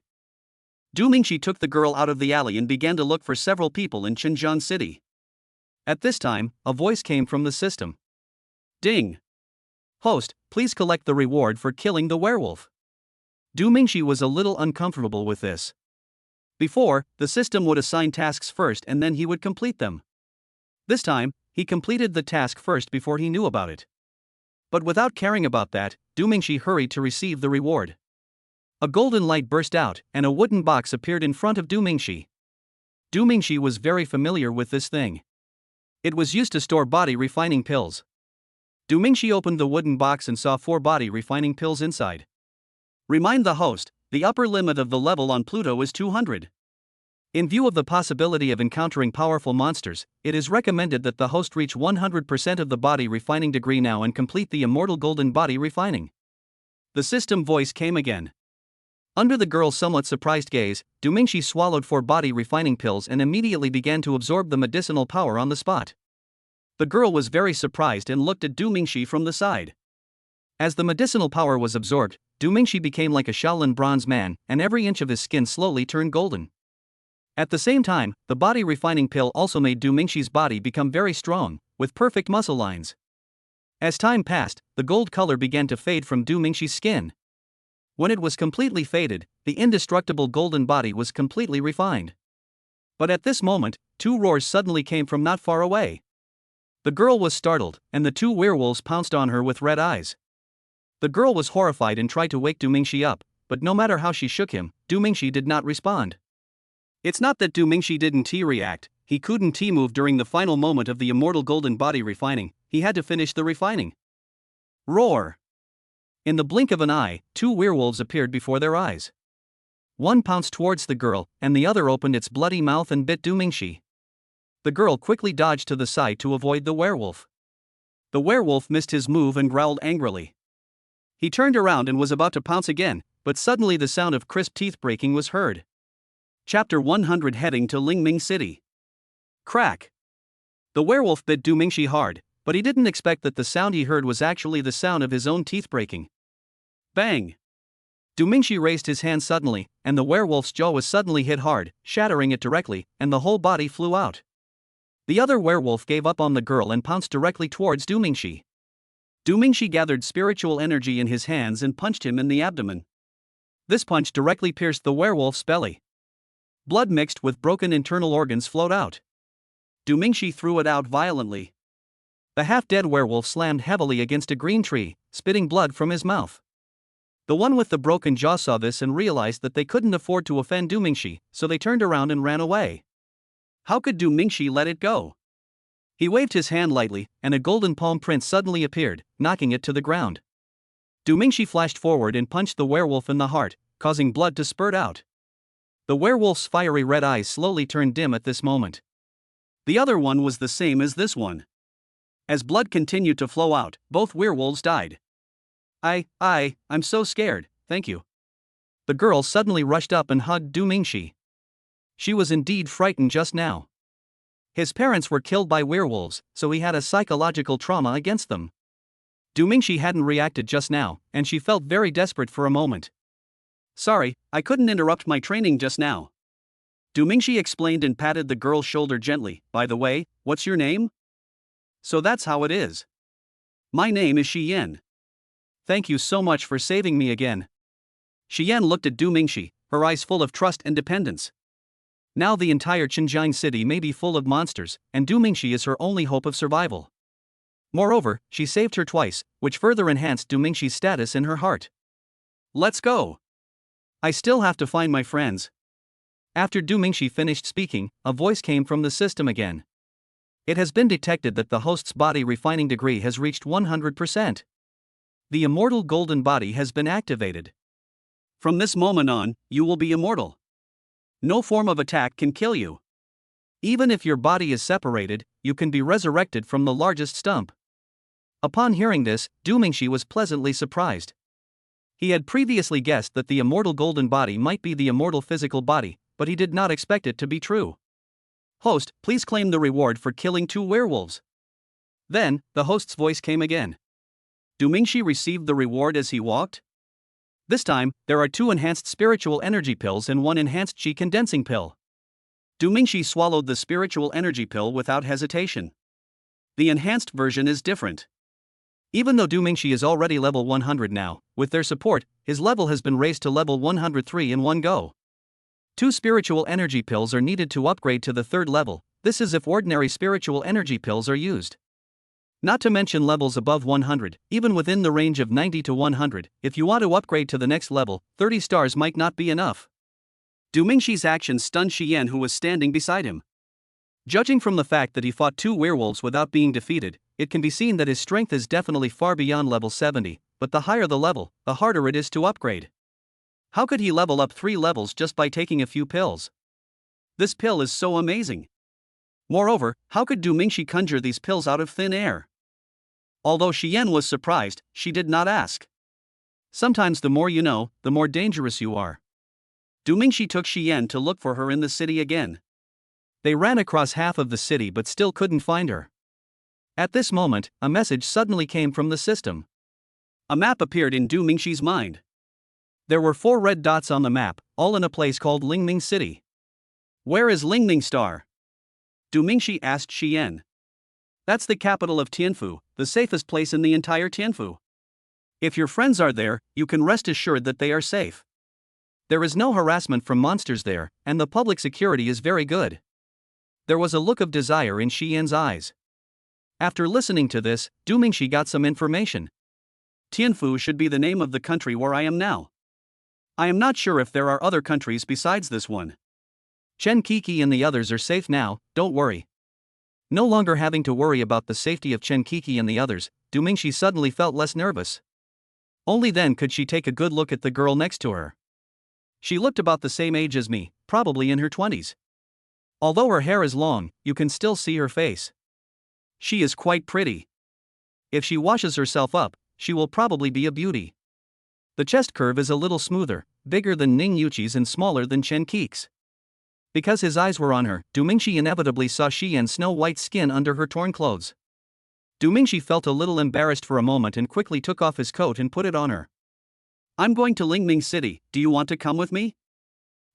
Du Mingxi took the girl out of the alley and began to look for several people in Xinjiang City. At this time, a voice came from the system. Ding! Host, please collect the reward for killing the werewolf. Du Mingxi was a little uncomfortable with this. Before, the system would assign tasks first and then he would complete them. This time, he completed the task first before he knew about it. But without caring about that, Du Mingxi hurried to receive the reward. A golden light burst out, and a wooden box appeared in front of Du Mingxi. Du Mingxi was very familiar with this thing. It was used to store body refining pills. Du Mingxi opened the wooden box and saw 4 body refining pills inside. Remind the host, the upper limit of the level on Pluto is 200. In view of the possibility of encountering powerful monsters, it is recommended that the host reach 100% of the body refining degree now and complete the immortal golden body refining. The system voice came again. Under the girl's somewhat surprised gaze, Du Mingxi swallowed 4 body refining pills and immediately began to absorb the medicinal power on the spot. The girl was very surprised and looked at Du Mingxi from the side. As the medicinal power was absorbed, Du Mingxi became like a Shaolin bronze man, and every inch of his skin slowly turned golden. At the same time, the body refining pill also made Du Mingxi's body become very strong, with perfect muscle lines. As time passed, the gold color began to fade from Du Mingxi's skin. When it was completely faded, the indestructible golden body was completely refined. But at this moment, 2 roars suddenly came from not far away. The girl was startled, and the 2 werewolves pounced on her with red eyes. The girl was horrified and tried to wake Du Mingxi up, but no matter how she shook him, Du Mingxi did not respond. It's not that Du Mingxi didn't T-react, he couldn't T-move during the final moment of the immortal golden body refining, he had to finish the refining. Roar! In the blink of an eye, 2 werewolves appeared before their eyes. One pounced towards the girl, and the other opened its bloody mouth and bit Du Mingxi. the girl quickly dodged to the side to avoid the werewolf. The werewolf missed his move and growled angrily. He turned around and was about to pounce again, but suddenly the sound of crisp teeth breaking was heard. Chapter 100 Heading to Lingming City. Crack! The werewolf bit Du Mingxi hard, but he didn't expect that the sound he heard was actually the sound of his own teeth breaking. Bang! Du Mingxi raised his hand suddenly, and the werewolf's jaw was suddenly hit hard, shattering it directly, and the whole body flew out. The other werewolf gave up on the girl and pounced directly towards Du Mingxi. Du Mingxi gathered spiritual energy in his hands and punched him in the abdomen. This punch directly pierced the werewolf's belly. Blood mixed with broken internal organs flowed out. Du Mingxi threw it out violently. The half-dead werewolf slammed heavily against a green tree, spitting blood from his mouth. The one with the broken jaw saw this and realized that they couldn't afford to offend Du Mingxi, so they turned around and ran away. How could Du Mingxi let it go? He waved his hand lightly, and a golden palm print suddenly appeared, knocking it to the ground. Du Mingxi flashed forward and punched the werewolf in the heart, causing blood to spurt out. The werewolf's fiery red eyes slowly turned dim at this moment. The other one was the same as this one. As blood continued to flow out, both werewolves died. I'm so scared, thank you. The girl suddenly rushed up and hugged Du Mingxi. She was indeed frightened just now. His parents were killed by werewolves, so he had a psychological trauma against them. Du Mingxi hadn't reacted just now, and she felt very desperate for a moment. Sorry, I couldn't interrupt my training just now. Du Mingxi explained and patted the girl's shoulder gently. By the way, what's your name? So that's how it is. My name is Shi Yan. Thank you so much for saving me again. Shi Yan looked at Du Mingxi, her eyes full of trust and dependence. Now the entire Qinjiang city may be full of monsters, and Du Mingxi is her only hope of survival. Moreover, she saved her twice, which further enhanced Du Mingxi's status in her heart. Let's go. I still have to find my friends. After Du Mingxi finished speaking, a voice came from the system again. It has been detected that the host's body refining degree has reached 100%. The immortal golden body has been activated. From this moment on, you will be immortal. No form of attack can kill you. Even if your body is separated, you can be resurrected from the largest stump. Upon hearing this, Du Mingxi was pleasantly surprised. He had previously guessed that the immortal golden body might be the immortal physical body, but he did not expect it to be true. Host, please claim the reward for killing 2 werewolves. Then, the host's voice came again. Du Mingxi received the reward as he walked. This time, there are 2 enhanced spiritual energy pills and 1 enhanced qi condensing pill. Du Mingxi swallowed the spiritual energy pill without hesitation. The enhanced version is different. Even though Du Mingxi is already level 100 now, with their support, his level has been raised to level 103 in one go. 2 spiritual energy pills are needed to upgrade to the 3rd level, this is if ordinary spiritual energy pills are used. Not to mention levels above 100, even within the range of 90 to 100, if you want to upgrade to the next level, 30 stars might not be enough. Du Mingxi's actions stunned Shi Yan, who was standing beside him. Judging from the fact that he fought 2 werewolves without being defeated, it can be seen that his strength is definitely far beyond level 70, but the higher the level, the harder it is to upgrade. How could he level up 3 levels just by taking a few pills? This pill is so amazing. Moreover, how could Du Mingxi conjure these pills out of thin air? Although Shi Yan was surprised, she did not ask. Sometimes the more you know, the more dangerous you are. Du Mingxi took Shi Yan to look for her in the city again. They ran across half of the city but still couldn't find her. At this moment, a message suddenly came from the system. A map appeared in Du Mingxi's mind. There were 4 red dots on the map, all in a place called Lingming City. Where is Lingming Star? Du Mingxi asked Shi Yan. That's the capital of Tianfu, the safest place in the entire Tianfu. If your friends are there, you can rest assured that they are safe. There is no harassment from monsters there, and the public security is very good. There was a look of desire in Shi Yan's eyes. After listening to this, Du Mingxi got some information. Tianfu should be the name of the country where I am now. I am not sure if there are other countries besides this one. Chen Kiki and the others are safe now, don't worry. No longer having to worry about the safety of Chen Kiki and the others, Du Mingxi suddenly felt less nervous. Only then could she take a good look at the girl next to her. She looked about the same age as me, probably in her 20s. Although her hair is long, you can still see her face. She is quite pretty. If she washes herself up, she will probably be a beauty. The chest curve is a little smoother, bigger than Ning Yuqi's and smaller than Chen Qi's. Because his eyes were on her, Du Mingxi inevitably saw Xian's snow-white skin under her torn clothes. Du Mingxi felt a little embarrassed for a moment and quickly took off his coat and put it on her. I'm going to Lingming City, do you want to come with me?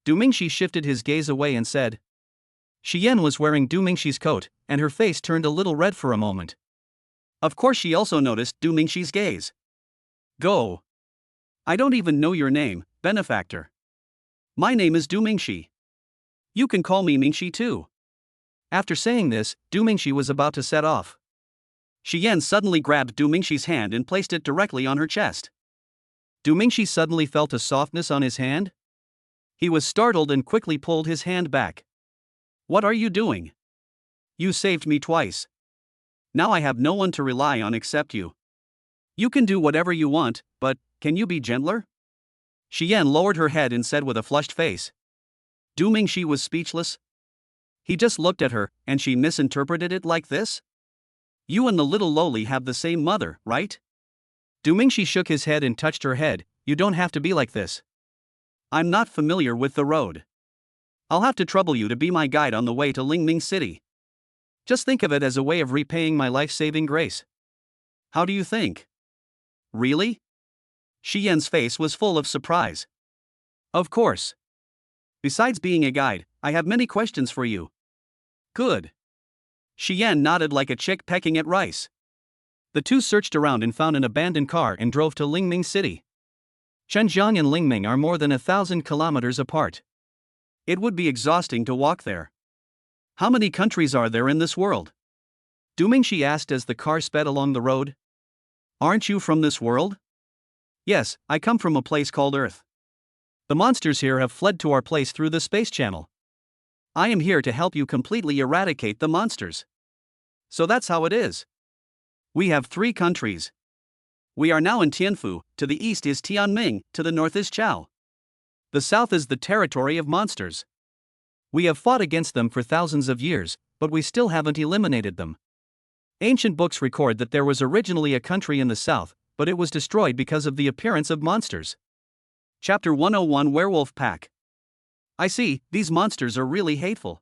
Du Mingxi shifted his gaze away and said. Xian was wearing Du Mingxi's coat, and her face turned a little red for a moment. Of course she also noticed Du Mingxi's gaze. Go. I don't even know your name, benefactor. My name is Du Mingxi. You can call me Mingxi too. After saying this, Du Mingxi was about to set off. Xian suddenly grabbed Du Mingxi's hand and placed it directly on her chest. Du Mingxi suddenly felt a softness on his hand. He was startled and quickly pulled his hand back. What are you doing? You saved me twice. Now I have no one to rely on except you. You can do whatever you want, but can you be gentler? Xian lowered her head and said with a flushed face. Du Mingxi was speechless. He just looked at her, and she misinterpreted it like this? You and the little lowly have the same mother, right? Du Mingxi shook his head and touched her head. You don't have to be like this. I'm not familiar with the road. I'll have to trouble you to be my guide on the way to Lingming City. Just think of it as a way of repaying my life-saving grace. How do you think? Really? Xian's face was full of surprise. Of course. Besides being a guide, I have many questions for you. Good. Xian nodded like a chick pecking at rice. The two searched around and found an abandoned car and drove to Lingming City. Shenzhen and Lingming are more than 1,000 kilometers apart. It would be exhausting to walk there. How many countries are there in this world? Du Mingxi asked as the car sped along the road. Aren't you from this world? Yes, I come from a place called Earth. The monsters here have fled to our place through the space channel. I am here to help you completely eradicate the monsters. So that's how it is. We have 3 countries. We are now in Tianfu, to the east is Tianming, to the north is Chao. The south is the territory of monsters. We have fought against them for thousands of years, but we still haven't eliminated them. Ancient books record that there was originally a country in the south, but it was destroyed because of the appearance of monsters. Chapter 101 Werewolf Pack. I see, these monsters are really hateful.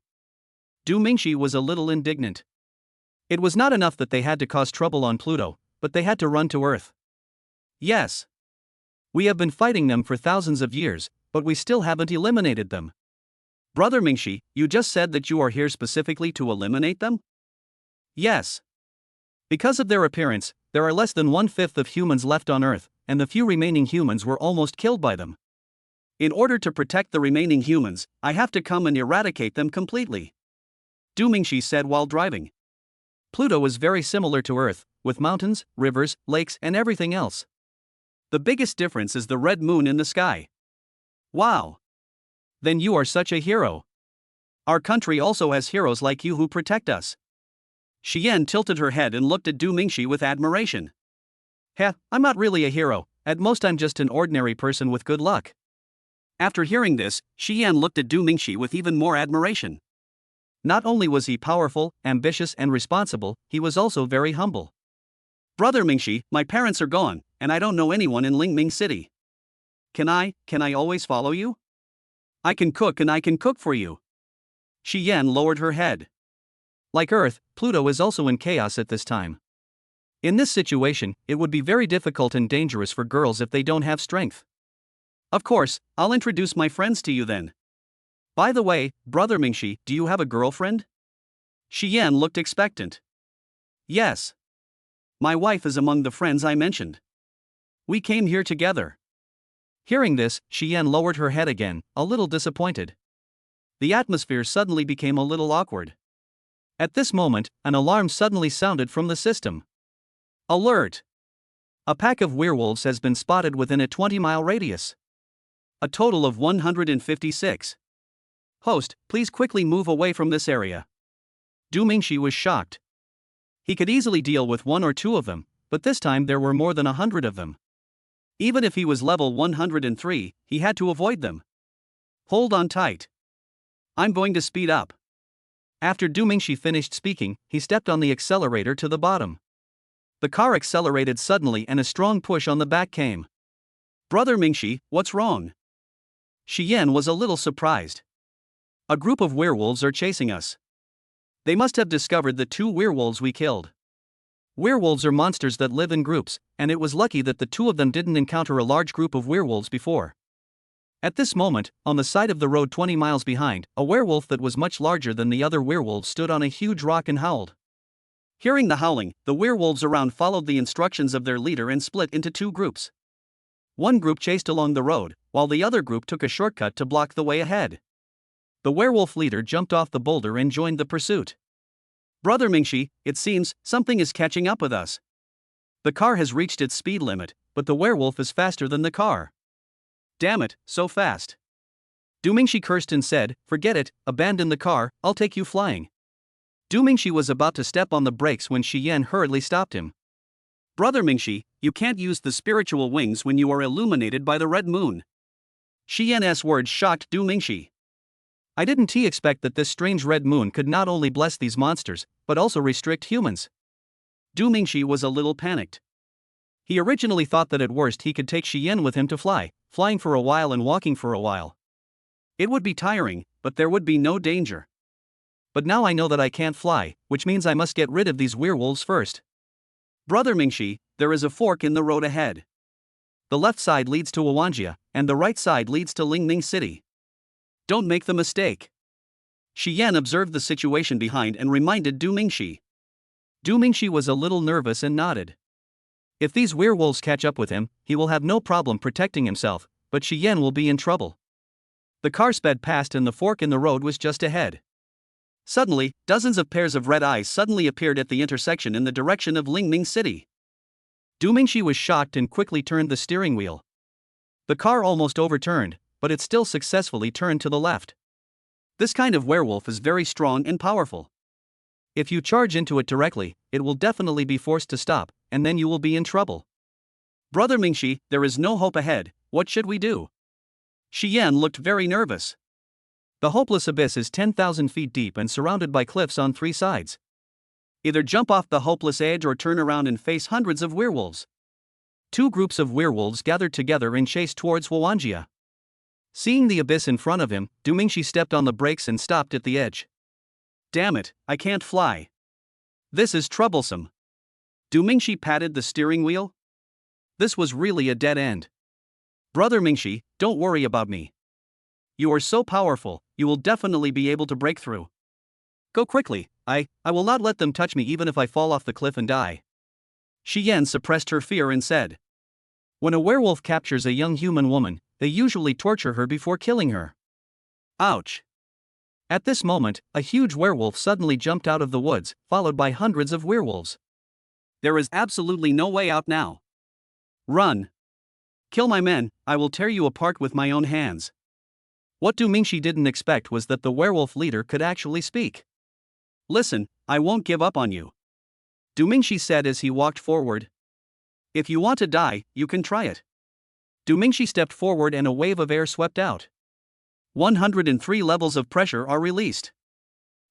Du Mingxi was a little indignant. It was not enough that they had to cause trouble on Pluto, but they had to run to Earth. Yes. We have been fighting them for thousands of years, but we still haven't eliminated them. Brother Mingxi, you just said that you are here specifically to eliminate them? Yes. Because of their appearance, there are less than 1/5 of humans left on Earth, and the few remaining humans were almost killed by them. In order to protect the remaining humans, I have to come and eradicate them completely. Du Mingxi said while driving. Pluto is very similar to Earth, with mountains, rivers, lakes, and everything else. The biggest difference is the red moon in the sky. Wow! Then you are such a hero. Our country also has heroes like you who protect us. Xian tilted her head and looked at Du Mingxi with admiration. Heh, I'm not really a hero, at most I'm just an ordinary person with good luck. After hearing this, Xian looked at Du Mingxi with even more admiration. Not only was he powerful, ambitious and responsible, he was also very humble. Brother Mingxi, my parents are gone, and I don't know anyone in Lingming City. Can I always follow you? I can cook and I can cook for you. Xian lowered her head. Like Earth, Pluto is also in chaos at this time. In this situation, it would be very difficult and dangerous for girls if they don't have strength. Of course, I'll introduce my friends to you then. By the way, Brother Mingxi, do you have a girlfriend? Xian looked expectant. Yes. My wife is among the friends I mentioned. We came here together. Hearing this, Xian lowered her head again, a little disappointed. The atmosphere suddenly became a little awkward. At this moment, an alarm suddenly sounded from the system. Alert! A pack of werewolves has been spotted within a 20-mile radius. A total of 156. Host, please quickly move away from this area. Du Mingxi was shocked. He could easily deal with 1 or 2 of them, but this time there were more than 100 of them. Even if he was level 103, he had to avoid them. Hold on tight. I'm going to speed up. After Du Mingxi finished speaking, he stepped on the accelerator to the bottom. The car accelerated suddenly and a strong push on the back came. Brother Mingxi, what's wrong? Shi Yan was a little surprised. A group of werewolves are chasing us. They must have discovered the 2 werewolves we killed. Werewolves are monsters that live in groups, and it was lucky that the 2 of them didn't encounter a large group of werewolves before. At this moment, on the side of the road 20 miles behind, a werewolf that was much larger than the other werewolves stood on a huge rock and howled. Hearing the howling, the werewolves around followed the instructions of their leader and split into 2 groups. One group chased along the road, while the other group took a shortcut to block the way ahead. The werewolf leader jumped off the boulder and joined the pursuit. Brother Mingxi, it seems something is catching up with us. The car has reached its speed limit, but the werewolf is faster than the car. Damn it, so fast. Du Mingxi cursed and said, forget it, abandon the car, I'll take you flying. Du Mingxi was about to step on the brakes when Shi Yan hurriedly stopped him. Brother Mingxi, you can't use the spiritual wings when you are illuminated by the red moon. Shi Yan's words shocked Du Mingxi. I didn't expect that this strange red moon could not only bless these monsters, but also restrict humans. Du Mingxi was a little panicked. He originally thought that at worst he could take Shi Yan with him to flying for a while and walking for a while. It would be tiring, but there would be no danger. But now I know that I can't fly, which means I must get rid of these werewolves first. Brother Mingxi, there is a fork in the road ahead. The left side leads to Wuwanjia, and the right side leads to Lingning City. Don't make the mistake. Shi Yan observed the situation behind and reminded Du Mingxi. Du Mingxi was a little nervous and nodded. If these werewolves catch up with him, he will have no problem protecting himself, but Shi Yan will be in trouble. The car sped past and the fork in the road was just ahead. Suddenly, dozens of pairs of red eyes suddenly appeared at the intersection in the direction of Lingning City. Du Mingxi was shocked and quickly turned the steering wheel. The car almost overturned, but it still successfully turned to the left. This kind of werewolf is very strong and powerful. If you charge into it directly, it will definitely be forced to stop, and then you will be in trouble. Brother Mingxi, there is no hope ahead, what should we do? Shi Yan looked very nervous. The hopeless abyss is 10,000 feet deep and surrounded by cliffs on 3 sides. Either jump off the hopeless edge or turn around and face hundreds of werewolves. 2 groups of werewolves gathered together and chased towards Wuwanjia. Seeing the abyss in front of him, Du Mingxi stepped on the brakes and stopped at the edge. Damn it, I can't fly. This is troublesome. Du Mingxi patted the steering wheel. This was really a dead end. Brother Mingxi, don't worry about me. You are so powerful, you will definitely be able to break through. Go quickly, I will not let them touch me even if I fall off the cliff and die. Shi Yan suppressed her fear and said. When a werewolf captures a young human woman, they usually torture her before killing her. Ouch. At this moment, a huge werewolf suddenly jumped out of the woods, followed by hundreds of werewolves. There is absolutely no way out now. Run. Kill my men, I will tear you apart with my own hands. What Du Mingxi didn't expect was that the werewolf leader could actually speak. Listen, I won't give up on you. Du Mingxi said as he walked forward. If you want to die, you can try it. Du Mingxi stepped forward and a wave of air swept out. 103 levels of pressure are released.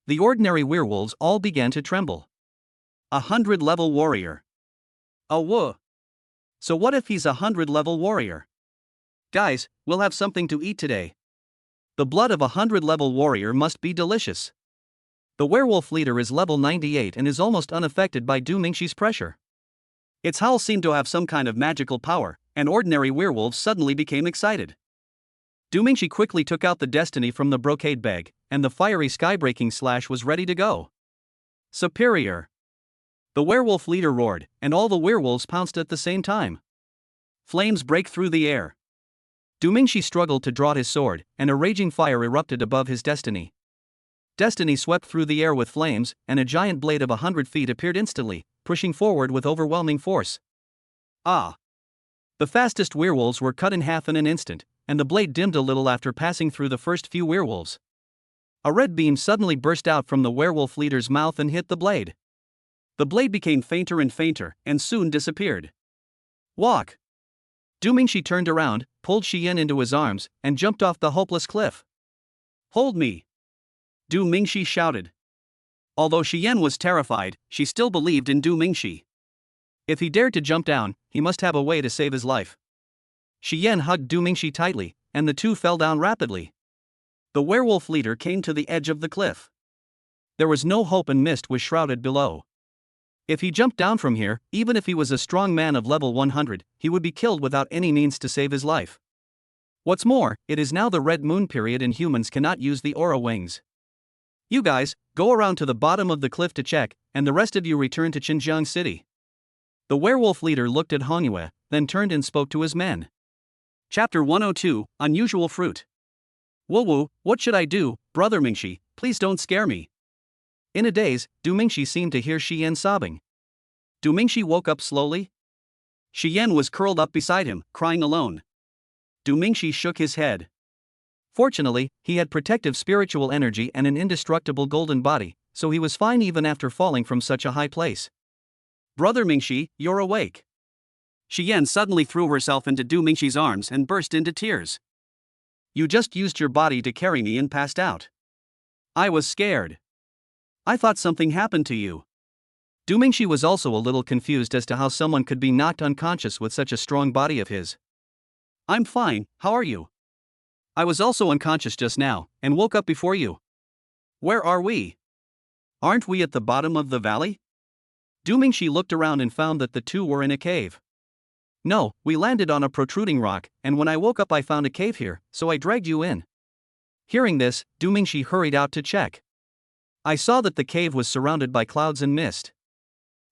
The ordinary werewolves all began to tremble. 100-level warrior. Oh whoa. So what if he's a 100-level warrior? Guys, we'll have something to eat today. The blood of a 100-level warrior must be delicious. The werewolf leader is level 98 and is almost unaffected by Du Mingxi's pressure. Its howl seemed to have some kind of magical power, and ordinary werewolves suddenly became excited. Du Mingxi quickly took out the destiny from the brocade bag, and the fiery skybreaking slash was ready to go. Superior. The werewolf leader roared, and all the werewolves pounced at the same time. Flames break through the air. Du Mingxi struggled to draw his sword, and a raging fire erupted above his destiny. Destiny swept through the air with flames, and a giant blade of 100 feet appeared instantly, pushing forward with overwhelming force. Ah! The fastest werewolves were cut in half in an instant, and the blade dimmed a little after passing through the first few werewolves. A red beam suddenly burst out from the werewolf leader's mouth and hit the blade. The blade became fainter and fainter, and soon disappeared. Walk! Du Mingxi turned around, pulled Shi Yan into his arms, and jumped off the hopeless cliff. Hold me! Du Mingxi shouted. Although Xian was terrified, she still believed in Du Mingxi. If he dared to jump down, he must have a way to save his life. Xian hugged Du Mingxi tightly, and the two fell down rapidly. The werewolf leader came to the edge of the cliff. There was no hope and mist was shrouded below. If he jumped down from here, even if he was a strong man of level 100, he would be killed without any means to save his life. What's more, it is now the red moon period and humans cannot use the aura wings. You guys, go around to the bottom of the cliff to check, and the rest of you return to Xinjiang City. The werewolf leader looked at Hongyue, then turned and spoke to his men. Chapter 102, Unusual Fruit. Wu, what should I do, Brother Mingxi, please don't scare me. In a daze, Du Mingxi seemed to hear Xian sobbing. Du Mingxi woke up slowly. Xian was curled up beside him, crying alone. Du Mingxi shook his head. Fortunately, he had protective spiritual energy and an indestructible golden body, so he was fine even after falling from such a high place. Brother Mingxi, you're awake. Xian suddenly threw herself into Du Mingxi's arms and burst into tears. You just used your body to carry me and passed out. I was scared. I thought something happened to you. Du Mingxi was also a little confused as to how someone could be knocked unconscious with such a strong body of his. I'm fine, how are you? I was also unconscious just now, and woke up before you. Where are we? Aren't we at the bottom of the valley? Du Mingxi looked around and found that the two were in a cave. No, we landed on a protruding rock, and when I woke up I found a cave here, so I dragged you in. Hearing this, Du Mingxi hurried out to check. I saw that the cave was surrounded by clouds and mist.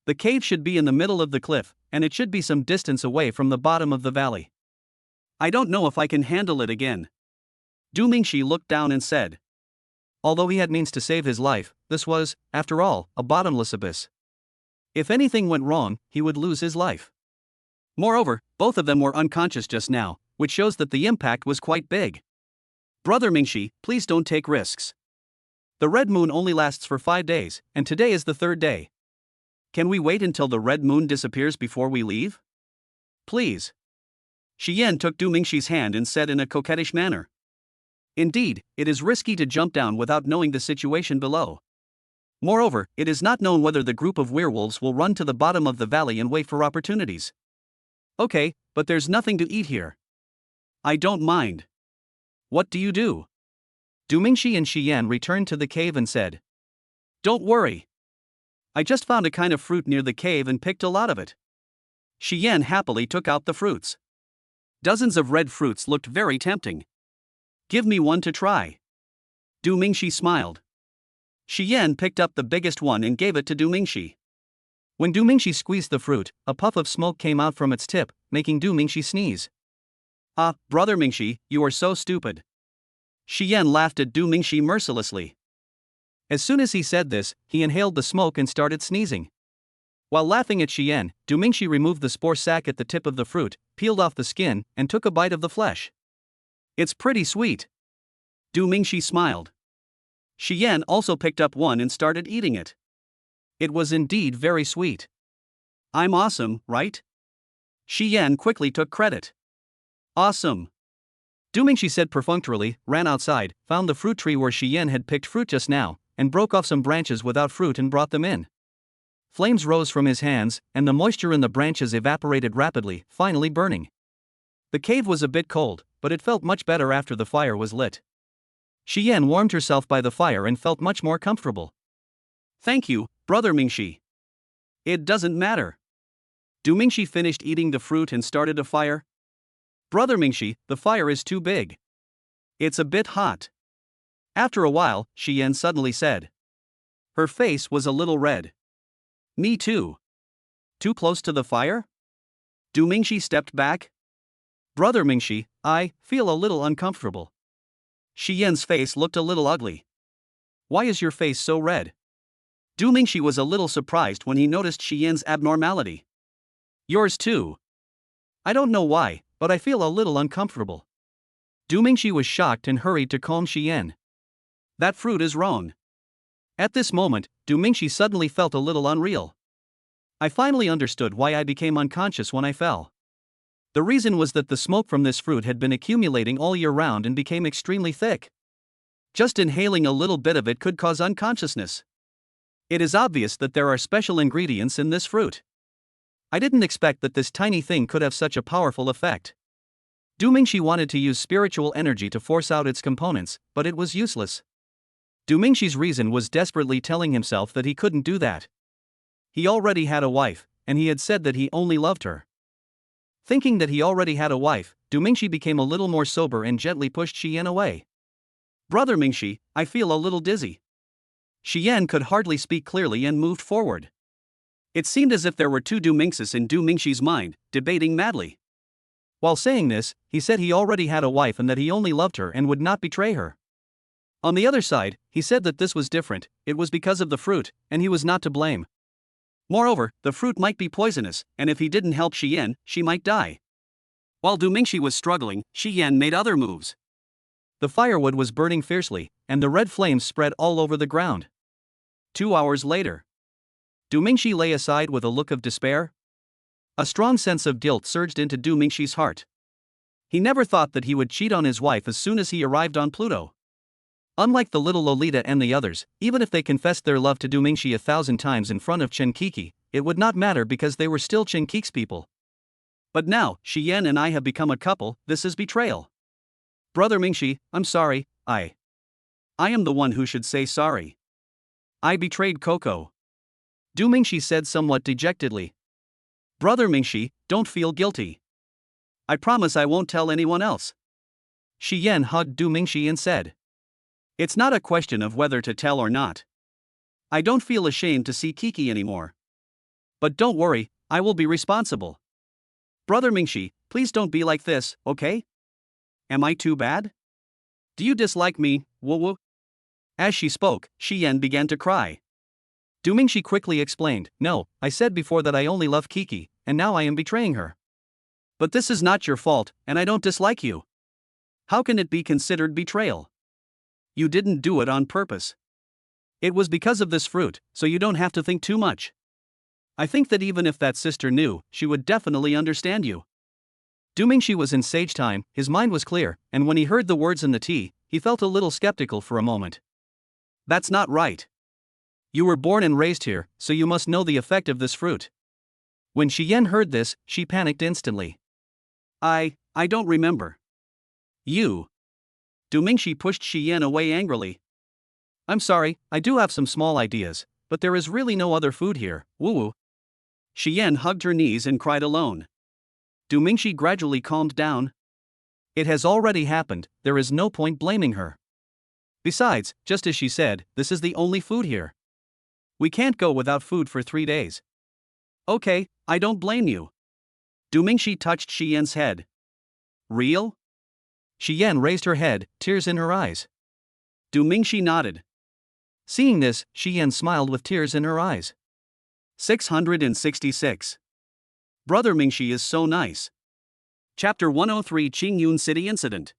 The cave should be in the middle of the cliff, and it should be some distance away from the bottom of the valley. I don't know if I can handle it again. Du Mingxi looked down and said. Although he had means to save his life, this was, after all, a bottomless abyss. If anything went wrong, he would lose his life. Moreover, both of them were unconscious just now, which shows that the impact was quite big. Brother Mingxi, please don't take risks. The red moon only lasts for 5 days, and today is the 3rd day. Can we wait until the red moon disappears before we leave? Please. Xian took Du Mingxi's hand and said in a coquettish manner. Indeed, it is risky to jump down without knowing the situation below. Moreover, it is not known whether the group of werewolves will run to the bottom of the valley and wait for opportunities. Okay, but there's nothing to eat here. I don't mind. What do you do? Du Mingxi and Xian returned to the cave and said. Don't worry. I just found a kind of fruit near the cave and picked a lot of it. Xian happily took out the fruits. Dozens of red fruits looked very tempting. Give me one to try. Du Mingxi smiled. Xian picked up the biggest one and gave it to Du Mingxi. When Du Mingxi squeezed the fruit, a puff of smoke came out from its tip, making Du Mingxi sneeze. Ah, Brother Mingxi, you are so stupid. Xian laughed at Du Mingxi mercilessly. As soon as he said this, he inhaled the smoke and started sneezing. While laughing at Xian, Du Mingxi removed the spore sac at the tip of the fruit, peeled off the skin, and took a bite of the flesh. It's pretty sweet. Du Mingxi smiled. Xian also picked up one and started eating it. It was indeed very sweet. I'm awesome, right? Xian quickly took credit. Awesome. Du Mingxi said perfunctorily, ran outside, found the fruit tree where Xian had picked fruit just now, and broke off some branches without fruit and brought them in. Flames rose from his hands, and the moisture in the branches evaporated rapidly, finally burning. The cave was a bit cold, but it felt much better after the fire was lit. Xian warmed herself by the fire and felt much more comfortable. Thank you, Brother Mingxi. It doesn't matter. Du Mingxi finished eating the fruit and started a fire. Brother Mingxi, the fire is too big. It's a bit hot. After a while, Xian suddenly said. Her face was a little red. Me too. Too close to the fire? Du Mingxi stepped back. Brother Mingxi, I feel a little uncomfortable. Xian's face looked a little ugly. Why is your face so red? Du Mingxi was a little surprised when he noticed Xian's abnormality. Yours too. I don't know why, but I feel a little uncomfortable. Du Mingxi was shocked and hurried to calm Xian. That fruit is wrong. At this moment, Du Mingxi suddenly felt a little unreal. I finally understood why I became unconscious when I fell. The reason was that the smoke from this fruit had been accumulating all year round and became extremely thick. Just inhaling a little bit of it could cause unconsciousness. It is obvious that there are special ingredients in this fruit. I didn't expect that this tiny thing could have such a powerful effect. Du Mingxi wanted to use spiritual energy to force out its components, but it was useless. Du Mingxi's reason was desperately telling himself that he couldn't do that. He already had a wife, and he had said that he only loved her. Thinking that he already had a wife, Du Mingxi became a little more sober and gently pushed Xian away. Brother Mingxi, I feel a little dizzy. Xian could hardly speak clearly and moved forward. It seemed as if there were two Du Mingxis in Du Mingxi's mind, debating madly. While saying this, he said he already had a wife and that he only loved her and would not betray her. On the other side, he said that this was different, it was because of the fruit, and he was not to blame. Moreover, the fruit might be poisonous, and if he didn't help Xian, she might die. While Du Mingxi was struggling, Xian made other moves. The firewood was burning fiercely, and the red flames spread all over the ground. 2 hours later, Du Mingxi lay aside with a look of despair. A strong sense of guilt surged into Du Mingxi's heart. He never thought that he would cheat on his wife as soon as he arrived on Pluto. Unlike the little Lolita and the others, even if they confessed their love to Du Mingxi 1,000 times in front of Chen Kiki, it would not matter because they were still Chen Kiki's people. But now, Xian and I have become a couple, this is betrayal. Brother Mingxi, I'm sorry, I am the one who should say sorry. I betrayed Coco. Du Mingxi said somewhat dejectedly. Brother Mingxi, don't feel guilty. I promise I won't tell anyone else. Xian hugged Du Mingxi and said. It's not a question of whether to tell or not. I don't feel ashamed to see Kiki anymore. But don't worry, I will be responsible. Brother Mingxi, please don't be like this, okay? Am I too bad? Do you dislike me, woo-woo? As she spoke, Xian began to cry. Du Mingxi quickly explained, no, I said before that I only love Kiki, and now I am betraying her. But this is not your fault, and I don't dislike you. How can it be considered betrayal? You didn't do it on purpose. It was because of this fruit, so you don't have to think too much. I think that even if that sister knew, she would definitely understand you. Du Mingxi was in sage time, his mind was clear, and when he heard the words in the tea, he felt a little skeptical for a moment. That's not right. You were born and raised here, so you must know the effect of this fruit. When Xian heard this, she panicked instantly. I don't remember. You. Du Mingxi pushed Xian away angrily. I'm sorry, I do have some small ideas, but there is really no other food here, woo-woo. Xian hugged her knees and cried alone. Du Mingxi gradually calmed down. It has already happened, there is no point blaming her. Besides, just as she said, this is the only food here. We can't go without food for 3 days. Okay, I don't blame you. Du Mingxi touched Xian's head. Real? Xian raised her head, tears in her eyes. Du Mingxi nodded. Seeing this, Xian smiled with tears in her eyes. 666. Brother Mingxi is so nice. Chapter 103 Qingyun City Incident.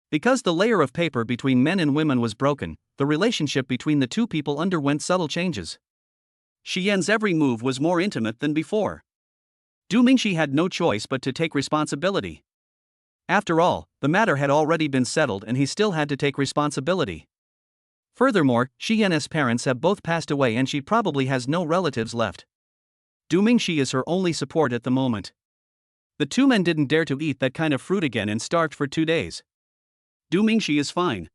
Because the layer of paper between men and women was broken, the relationship between the two people underwent subtle changes. Xian's every move was more intimate than before. Du Mingxi had no choice but to take responsibility. After all, the matter had already been settled and he still had to take responsibility. Furthermore, Xian's parents have both passed away and she probably has no relatives left. Du Mingxi is her only support at the moment. The two men didn't dare to eat that kind of fruit again and starved for 2 days. Du Mingxi is fine.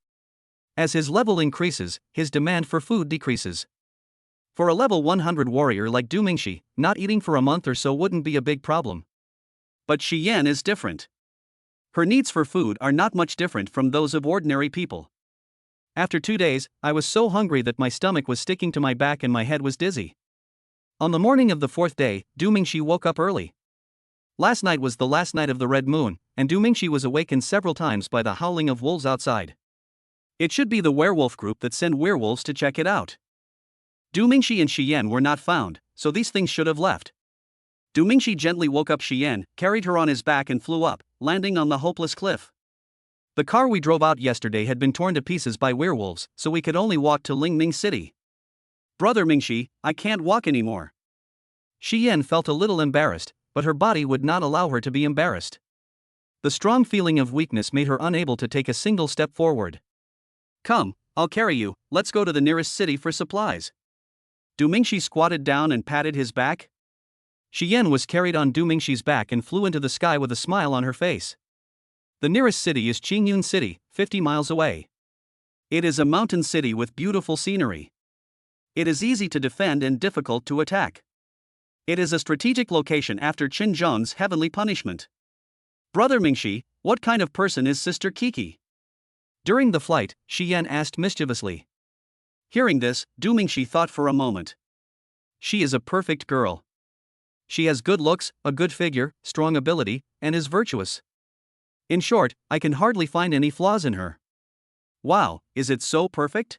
As his level increases, his demand for food decreases. For a level 100 warrior like Du Mingxi, not eating for a month or so wouldn't be a big problem. But Xian is different. Her needs for food are not much different from those of ordinary people. After 2 days, I was so hungry that my stomach was sticking to my back and my head was dizzy. On the morning of the 4th day, Du Mingxi woke up early. Last night was the last night of the red moon, and Du Mingxi was awakened several times by the howling of wolves outside. It should be the werewolf group that sent werewolves to check it out. Du Mingxi and Xian were not found, so these things should have left. Du Mingxi gently woke up Xian, carried her on his back and flew up, landing on the hopeless cliff. The car we drove out yesterday had been torn to pieces by werewolves, so we could only walk to Lingming City. Brother Mingxi, I can't walk anymore. Xian felt a little embarrassed, but her body would not allow her to be embarrassed. The strong feeling of weakness made her unable to take a single step forward. Come, I'll carry you, let's go to the nearest city for supplies. Du Mingxi squatted down and patted his back. Xian was carried on Du Mingxi's back and flew into the sky with a smile on her face. The nearest city is Qingyun City, 50 miles away. It is a mountain city with beautiful scenery. It is easy to defend and difficult to attack. It is a strategic location after Qin Zheng's heavenly punishment. Brother Mingxi, what kind of person is Sister Kiki? During the flight, Xian asked mischievously. Hearing this, Du Mingxi thought for a moment. She is a perfect girl. She has good looks, a good figure, strong ability, and is virtuous. In short, I can hardly find any flaws in her. Wow, is it so perfect?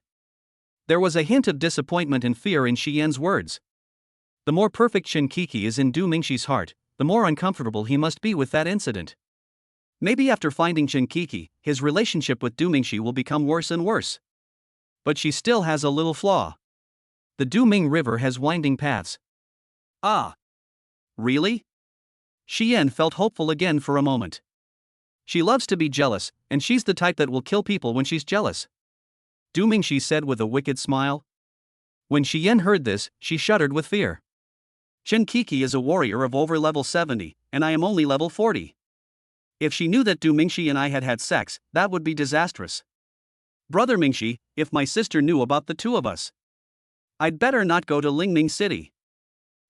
There was a hint of disappointment and fear in Xian's words. The more perfect Qin Kiki is in Du Mingxi's heart, the more uncomfortable he must be with that incident. Maybe after finding Qin Kiki, his relationship with Du Mingxi will become worse and worse. But she still has a little flaw. The Du Ming River has winding paths. Ah. Really? Xian felt hopeful again for a moment. She loves to be jealous, and she's the type that will kill people when she's jealous. Du Mingxi said with a wicked smile. When Xian heard this, she shuddered with fear. Qin Kiki is a warrior of over level 70, and I am only level 40. If she knew that Du Mingxi and I had had sex, that would be disastrous. Brother Mingxi, if my sister knew about the two of us, I'd better not go to Lingming City.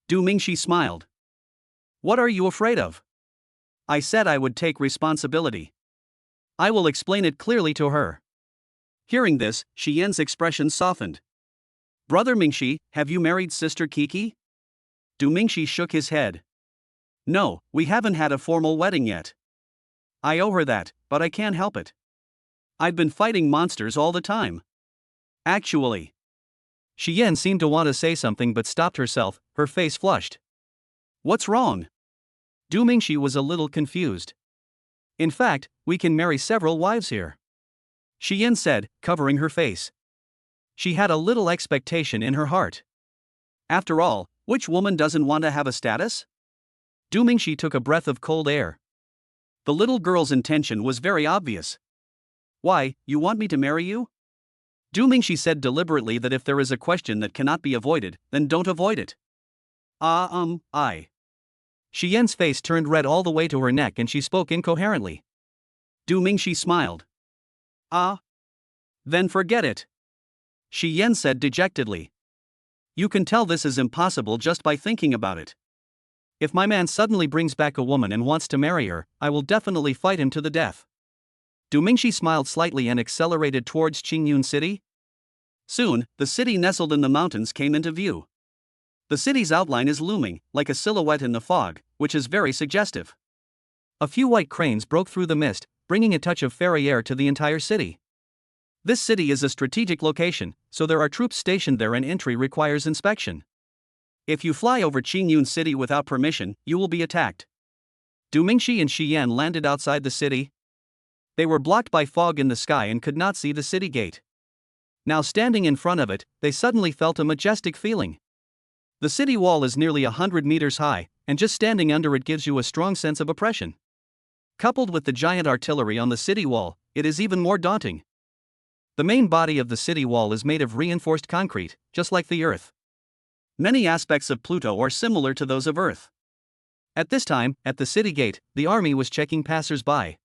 Du Mingxi smiled. What are you afraid of? I said I would take responsibility. I will explain it clearly to her. Hearing this, Xian's expression softened. Brother Mingxi, have you married Sister Kiki? Du Mingxi shook his head. No, we haven't had a formal wedding yet. I owe her that, but I can't help it. I've been fighting monsters all the time. Actually. Xian seemed to want to say something but stopped herself, her face flushed. What's wrong? Du Mingxi was a little confused. In fact, we can marry several wives here. Xian said, covering her face. She had a little expectation in her heart. After all, which woman doesn't want to have a status? Du Mingxi took a breath of cold air. The little girl's intention was very obvious. Why, you want me to marry you? Du Mingxi said deliberately that if there is a question that cannot be avoided, then don't avoid it. I. Xian's face turned red all the way to her neck and she spoke incoherently. Du Mingxi smiled. Then forget it. Xian said dejectedly. You can tell this is impossible just by thinking about it. If my man suddenly brings back a woman and wants to marry her, I will definitely fight him to the death. Du Mingxi smiled slightly and accelerated towards Qingyun City. Soon, the city nestled in the mountains came into view. The city's outline is looming, like a silhouette in the fog, which is very suggestive. A few white cranes broke through the mist, bringing a touch of fairy air to the entire city. This city is a strategic location, so there are troops stationed there and entry requires inspection. If you fly over Qingyun City without permission, you will be attacked. Du Mingxi and Xian landed outside the city. They were blocked by fog in the sky and could not see the city gate. Now standing in front of it, they suddenly felt a majestic feeling. The city wall is nearly 100 meters high, and just standing under it gives you a strong sense of oppression. Coupled with the giant artillery on the city wall, it is even more daunting. The main body of the city wall is made of reinforced concrete, just like the Earth. Many aspects of Pluto are similar to those of Earth. At this time, at the city gate, the army was checking passers-by.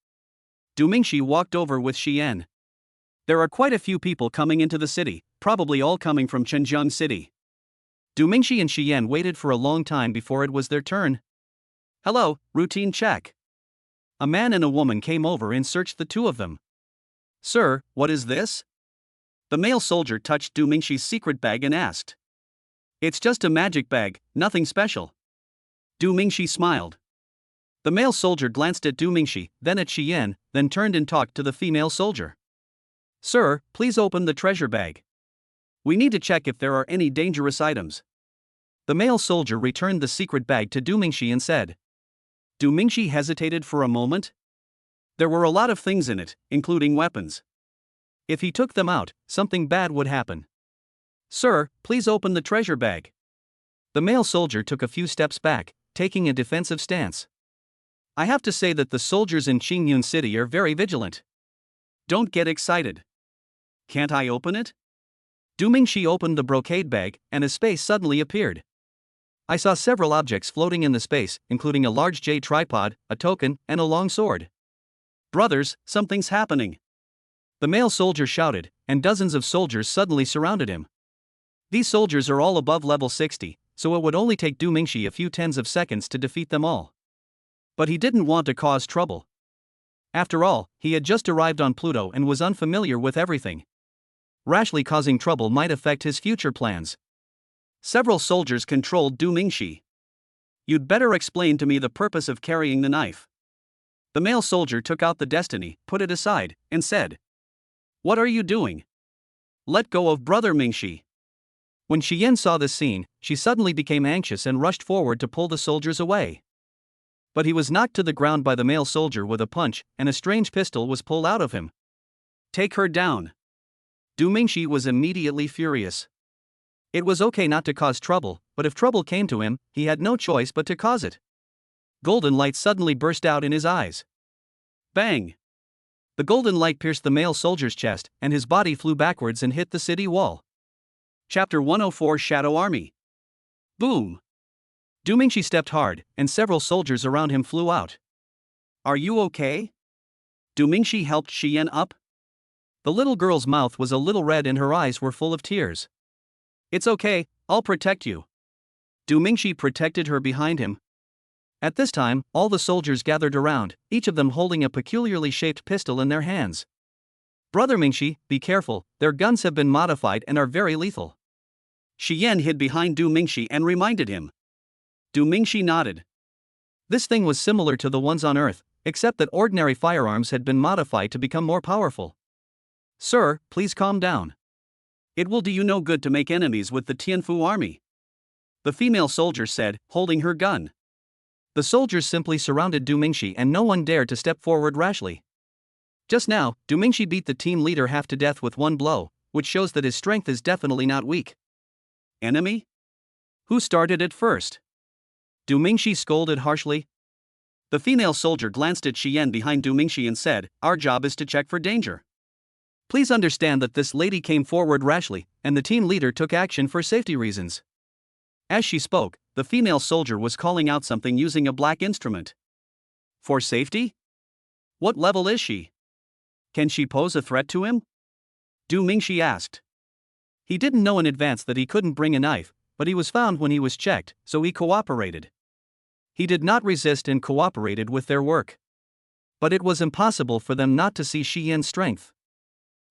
Du Mingxi walked over with Xian. There are quite a few people coming into the city, probably all coming from Zhenjiang City. Du Mingxi and Xian waited for a long time before it was their turn. Hello, routine check. A man and a woman came over and searched the two of them. Sir, what is this? The male soldier touched Du Mingxi's secret bag and asked. It's just a magic bag, nothing special. Du Mingxi smiled. The male soldier glanced at Du Mingxi, then at Xian, then turned and talked to the female soldier. Sir, please open the treasure bag. We need to check if there are any dangerous items. The male soldier returned the secret bag to Du Mingxi and said. Du Mingxi hesitated for a moment. There were a lot of things in it, including weapons. If he took them out, something bad would happen. Sir, please open the treasure bag. The male soldier took a few steps back, taking a defensive stance. I have to say that the soldiers in Qingyun City are very vigilant. Don't get excited. Can't I open it? Du Mingxi opened the brocade bag, and a space suddenly appeared. I saw several objects floating in the space, including a large jade tripod, a token, and a long sword. Brothers, something's happening. The male soldier shouted, and dozens of soldiers suddenly surrounded him. These soldiers are all above level 60, so it would only take Du Mingxi a few tens of seconds to defeat them all. But he didn't want to cause trouble. After all, he had just arrived on Pluto and was unfamiliar with everything. Rashly causing trouble might affect his future plans. Several soldiers controlled Du Mingxi. You'd better explain to me the purpose of carrying the knife. The male soldier took out the destiny, put it aside, and said, "What are you doing? Let go of Brother Mingxi." When Xian saw this scene, she suddenly became anxious and rushed forward to pull the soldiers away. But he was knocked to the ground by the male soldier with a punch, and a strange pistol was pulled out of him. "Take her down." Du Mingxi was immediately furious. It was okay not to cause trouble, but if trouble came to him, he had no choice but to cause it. Golden light suddenly burst out in his eyes. Bang! The golden light pierced the male soldier's chest, and his body flew backwards and hit the city wall. Chapter 104 Shadow Army. Boom! Du Mingxi stepped hard, and several soldiers around him flew out. "Are you okay?" Du Mingxi helped Xian up. The little girl's mouth was a little red and her eyes were full of tears. "It's okay, I'll protect you." Du Mingxi protected her behind him. At this time, all the soldiers gathered around, each of them holding a peculiarly shaped pistol in their hands. "Brother Mingxi, be careful, their guns have been modified and are very lethal." Xian hid behind Du Mingxi and reminded him. Du Mingxi nodded. This thing was similar to the ones on Earth, except that ordinary firearms had been modified to become more powerful. "Sir, please calm down. It will do you no good to make enemies with the Tianfu army," the female soldier said, holding her gun. The soldiers simply surrounded Du Mingxi and no one dared to step forward rashly. Just now, Du Mingxi beat the team leader half to death with one blow, which shows that his strength is definitely not weak. "Enemy? Who started it first?" Du Mingxi scolded harshly. The female soldier glanced at Xian behind Du Mingxi and said, "Our job is to check for danger. Please understand that this lady came forward rashly, and the team leader took action for safety reasons." As she spoke, the female soldier was calling out something using a black instrument. "For safety? What level is she? Can she pose a threat to him?" Du Mingxi asked. He didn't know in advance that he couldn't bring a knife, but he was found when he was checked, so he cooperated. He did not resist and cooperated with their work. But it was impossible for them not to see Xian's strength.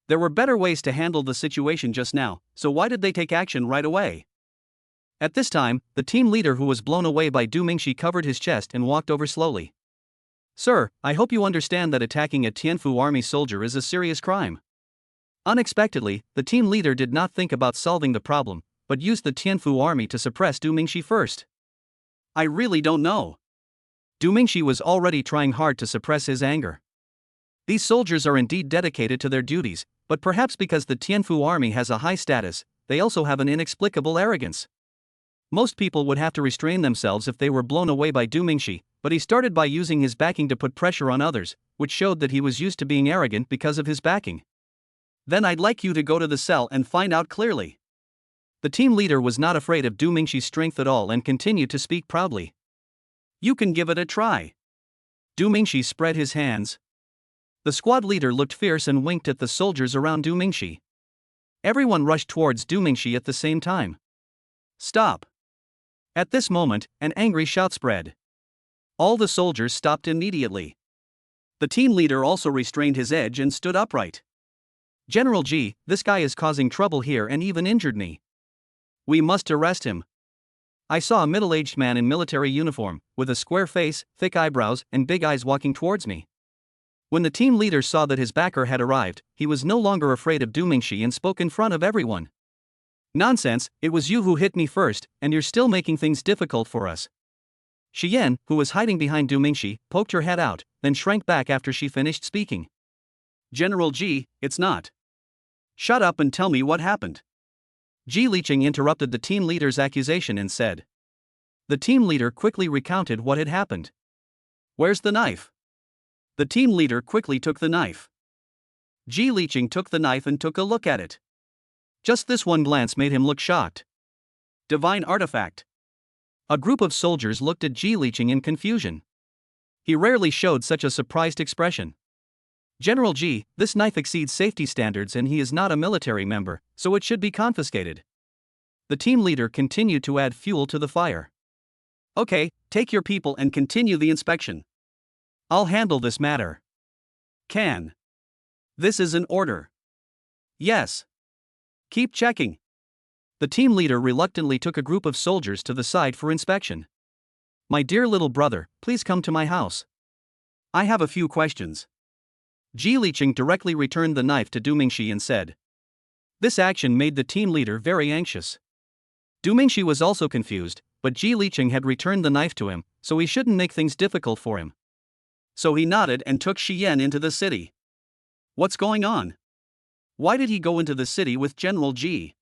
There were better ways to handle the situation just now, so why did they take action right away? At this time, the team leader who was blown away by Du Mingxi covered his chest and walked over slowly. "Sir, I hope you understand that attacking a Tianfu army soldier is a serious crime." Unexpectedly, the team leader did not think about solving the problem, but used the Tianfu army to suppress Du Mingxi first. "I really don't know." Du Mingxi was already trying hard to suppress his anger. These soldiers are indeed dedicated to their duties, but perhaps because the Tianfu army has a high status, they also have an inexplicable arrogance. Most people would have to restrain themselves if they were blown away by Du Mingxi, but he started by using his backing to put pressure on others, which showed that he was used to being arrogant because of his backing. "Then I'd like you to go to the cell and find out clearly." The team leader was not afraid of Du Mingxi's strength at all and continued to speak proudly. "You can give it a try." Du Mingxi spread his hands. The squad leader looked fierce and winked at the soldiers around Du Mingxi. Everyone rushed towards Du Mingxi at the same time. "Stop!" At this moment, an angry shout spread. All the soldiers stopped immediately. The team leader also restrained his edge and stood upright. "General G, this guy is causing trouble here and even injured me. We must arrest him." I saw a middle-aged man in military uniform, with a square face, thick eyebrows, and big eyes walking towards me. When the team leader saw that his backer had arrived, he was no longer afraid of Du Mingxi and spoke in front of everyone. "Nonsense, it was you who hit me first, and you're still making things difficult for us." Xian, who was hiding behind Du Mingxi, poked her head out, then shrank back after she finished speaking. "General G, it's not." "Shut up and tell me what happened." Ji Liqing interrupted the team leader's accusation and said. The team leader quickly recounted what had happened. "Where's the knife?" The team leader quickly took the knife. Ji Liqing took the knife and took a look at it. Just this one glance made him look shocked. Divine artifact. A group of soldiers looked at Ji Liqing in confusion. He rarely showed such a surprised expression. General Ji, this knife exceeds safety standards and he is not a military member, so it should be confiscated. The team leader continued to add fuel to the fire. Okay, take your people and continue the inspection. I'll handle this matter. Can. This is an order. Yes. Keep checking. The team leader reluctantly took a group of soldiers to the side for inspection. My dear little brother, please come to my house. I have a few questions. Ji Liqing directly returned the knife to Du Mingxi and said. This action made the team leader very anxious. Du Mingxi was also confused, but Ji Liqing had returned the knife to him, so he shouldn't make things difficult for him. So he nodded and took Shi Yan into the city. What's going on? Why did he go into the city with General Ji?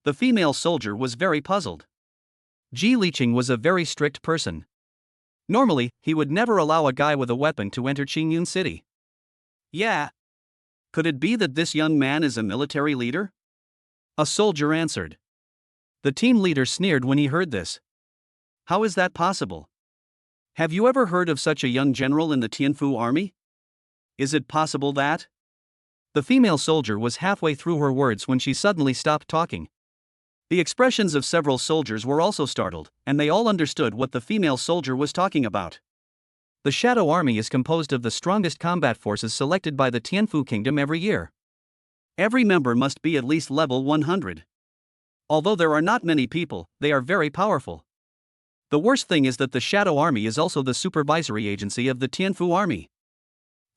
The female soldier was very puzzled. Ji Liqing was a very strict person. Normally, he would never allow a guy with a weapon to enter Qingyun City. Yeah. Could it be that this young man is a military leader? A soldier answered. The team leader sneered when he heard this. How is that possible? Have you ever heard of such a young general in the Tianfu army? Is it possible that? The female soldier was halfway through her words when she suddenly stopped talking. The expressions of several soldiers were also startled, and they all understood what the female soldier was talking about. The Shadow Army is composed of the strongest combat forces selected by the Tianfu Kingdom every year. Every member must be at least level 100. Although there are not many people, they are very powerful. The worst thing is that the Shadow Army is also the supervisory agency of the Tianfu Army.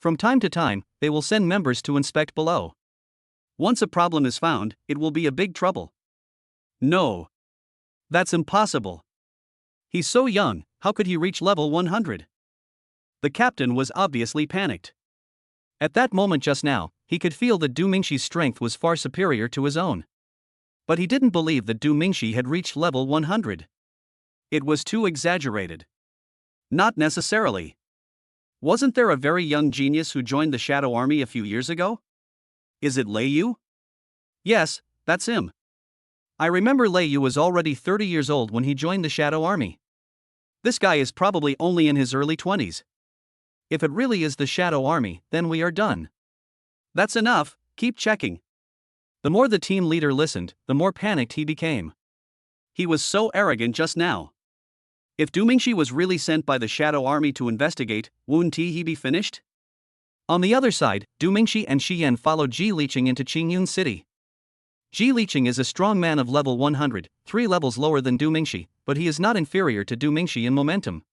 From time to time, they will send members to inspect below. Once a problem is found, it will be a big trouble. No. That's impossible. He's so young, how could he reach level 100? The captain was obviously panicked. At that moment just now, he could feel that Du Mingxi's strength was far superior to his own. But he didn't believe that Du Mingxi had reached level 100. It was too exaggerated. Not necessarily. Wasn't there a very young genius who joined the Shadow Army a few years ago? Is it Lei Yu? Yes, that's him. I remember Lei Yu was already 30 years old when he joined the Shadow Army. This guy is probably only in his early 20s. If it really is the Shadow Army, then we are done. That's enough, keep checking. The more the team leader listened, the more panicked he became. He was so arrogant just now. If Du Mingxi was really sent by the Shadow Army to investigate, wouldn't he be finished? On the other side, Du Mingxi and Shi Yan followed Ji Liqing into Qingyun City. Ji Liqing is a strong man of level 100, 3 levels lower than Du Mingxi, but he is not inferior to Du Mingxi in momentum.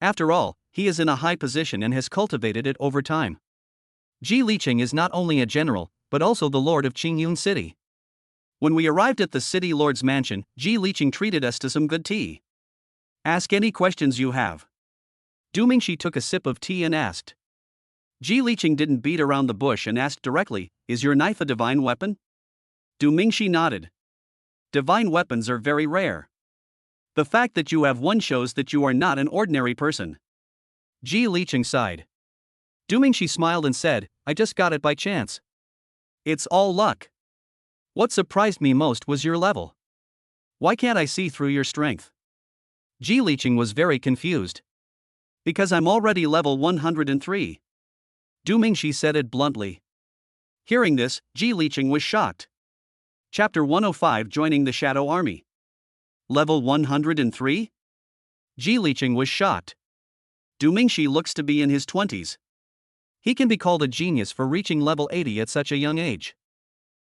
After all, he is in a high position and has cultivated it over time. Ji Liqing is not only a general, but also the lord of Qingyun City. When we arrived at the city lord's mansion, Ji Liqing treated us to some good tea. Ask any questions you have. Du Mingxi took a sip of tea and asked. Ji Liqing didn't beat around the bush and asked directly, is your knife a divine weapon? Du Mingxi nodded. Divine weapons are very rare. The fact that you have one shows that you are not an ordinary person. Ji Liqing sighed. Du Mingxi smiled and said, I just got it by chance. It's all luck. What surprised me most was your level. Why can't I see through your strength? Ji Liqing was very confused. Because I'm already level 103. Du Mingxi said it bluntly. Hearing this, Ji Liqing was shocked. Chapter 105 Joining the Shadow Army. Level 103? Ji Liqing was shocked. Du Mingxi looks to be in his 20s. He can be called a genius for reaching level 80 at such a young age.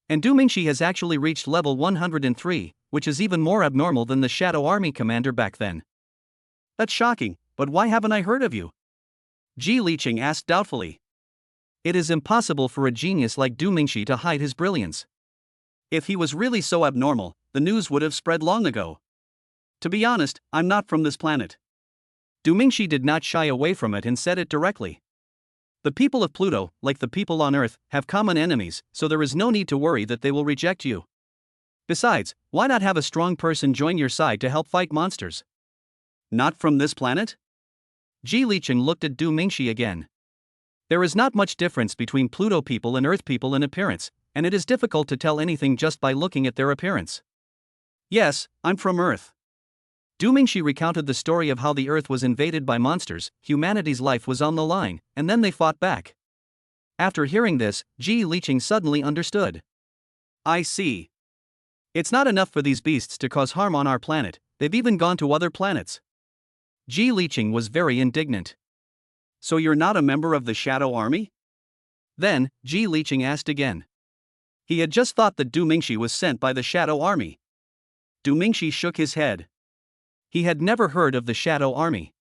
And Du Mingxi has actually reached level 103, which is even more abnormal than the Shadow Army commander back then. That's shocking, but why haven't I heard of you? Ji Liqing asked doubtfully. It is impossible for a genius like Du Mingxi to hide his brilliance. If he was really so abnormal, the news would have spread long ago. To be honest, I'm not from this planet. Du Mingxi did not shy away from it and said it directly. The people of Pluto, like the people on Earth, have common enemies, so there is no need to worry that they will reject you. Besides, why not have a strong person join your side to help fight monsters? Not from this planet? Ji Liqing looked at Du Mingxi again. There is not much difference between Pluto people and Earth people in appearance, and it is difficult to tell anything just by looking at their appearance. Yes, I'm from Earth. Du Mingxi recounted the story of how the Earth was invaded by monsters, humanity's life was on the line, and then they fought back. After hearing this, Ji Liqing suddenly understood. I see. It's not enough for these beasts to cause harm on our planet, they've even gone to other planets. Ji Liqing was very indignant. So you're not a member of the Shadow Army? Then, Ji Liqing asked again. He had just thought that Du Mingxi was sent by the Shadow Army. Du Mingxi shook his head. He had never heard of the Shadow Army.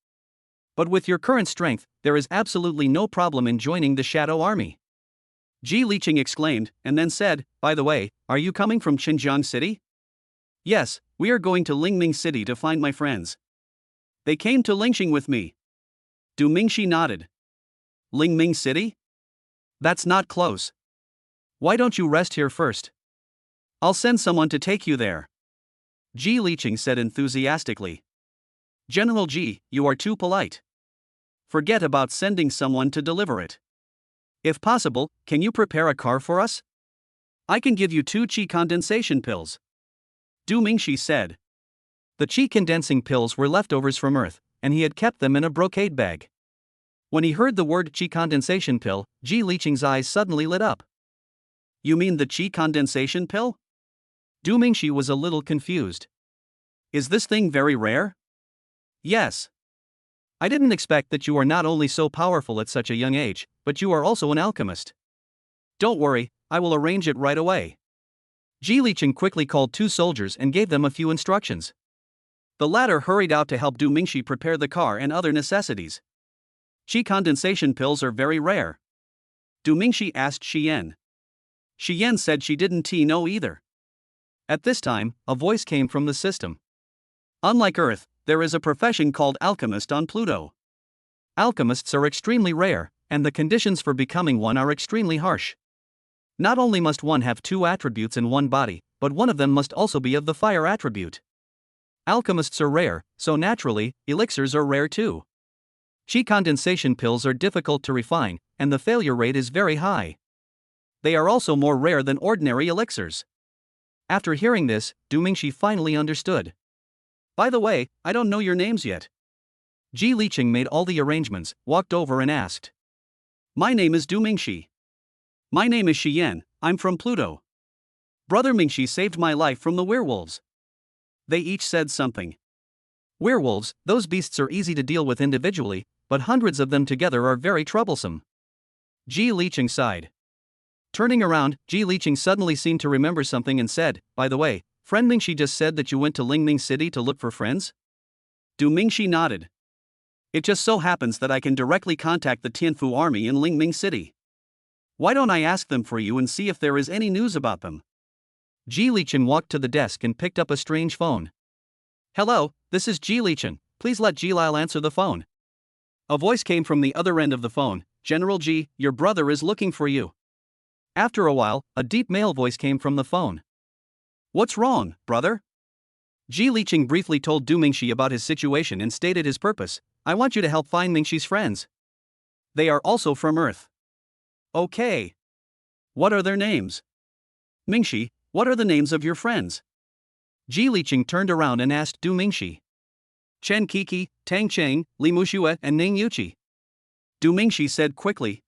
But with your current strength, there is absolutely no problem in joining the Shadow Army. Ji Liqing exclaimed, and then said, by the way, are you coming from Xinjiang City? Yes, we are going to Lingming City to find my friends. They came to Lingxing with me. Du Mingxi nodded. Lingming City? That's not close. Why don't you rest here first? I'll send someone to take you there. Ji Liqing said enthusiastically. General Ji, you are too polite. Forget about sending someone to deliver it. If possible, can you prepare a car for us? I can give you 2 qi condensation pills. Du Mingxi said. The qi condensing pills were leftovers from Earth, and he had kept them in a brocade bag. When he heard the word qi condensation pill, Ji Liqing's eyes suddenly lit up. You mean the qi condensation pill? Du Mingxi was a little confused. Is this thing very rare? Yes. I didn't expect that you are not only so powerful at such a young age, but you are also an alchemist. Don't worry, I will arrange it right away. Ji Liqing quickly called 2 soldiers and gave them a few instructions. The latter hurried out to help Du Mingxi prepare the car and other necessities. Qi condensation pills are very rare. Du Mingxi asked Xian. Xian said she didn't know either. At this time, a voice came from the system. Unlike Earth, there is a profession called alchemist on Pluto. Alchemists are extremely rare, and the conditions for becoming one are extremely harsh. Not only must one have 2 attributes in one body, but one of them must also be of the fire attribute. Alchemists are rare, so naturally, elixirs are rare too. Qi condensation pills are difficult to refine, and the failure rate is very high. They are also more rare than ordinary elixirs. After hearing this, Du Mingxi finally understood. By the way, I don't know your names yet. Ji Liqing made all the arrangements, walked over and asked. My name is Du Mingxi. My name is Xian, I'm from Pluto. Brother Mingxi saved my life from the werewolves. They each said something. Werewolves, those beasts are easy to deal with individually, but hundreds of them together are very troublesome. Ji Liqing sighed. Turning around, Ji Liqing suddenly seemed to remember something and said, by the way, friend Mingxi just said that you went to Lingming City to look for friends? Du Mingxi nodded. It just so happens that I can directly contact the Tianfu army in Lingming City. Why don't I ask them for you and see if there is any news about them? Ji Liqing walked to the desk and picked up a strange phone. Hello, this is Ji Liqing, please let Ji Lile answer the phone. A voice came from the other end of the phone. General Ji, your brother is looking for you. After a while, a deep male voice came from the phone. What's wrong, brother? Ji Liqing briefly told Du Mingxi about his situation and stated his purpose. I want you to help find Mingxi's friends. They are also from Earth. Okay. What are their names? Mingxi, what are the names of your friends? Ji Liqing turned around and asked Du Mingxi. Chen Kiki, Tang Cheng, Li Muxue, and Ning Yuqi. Du Mingxi said quickly.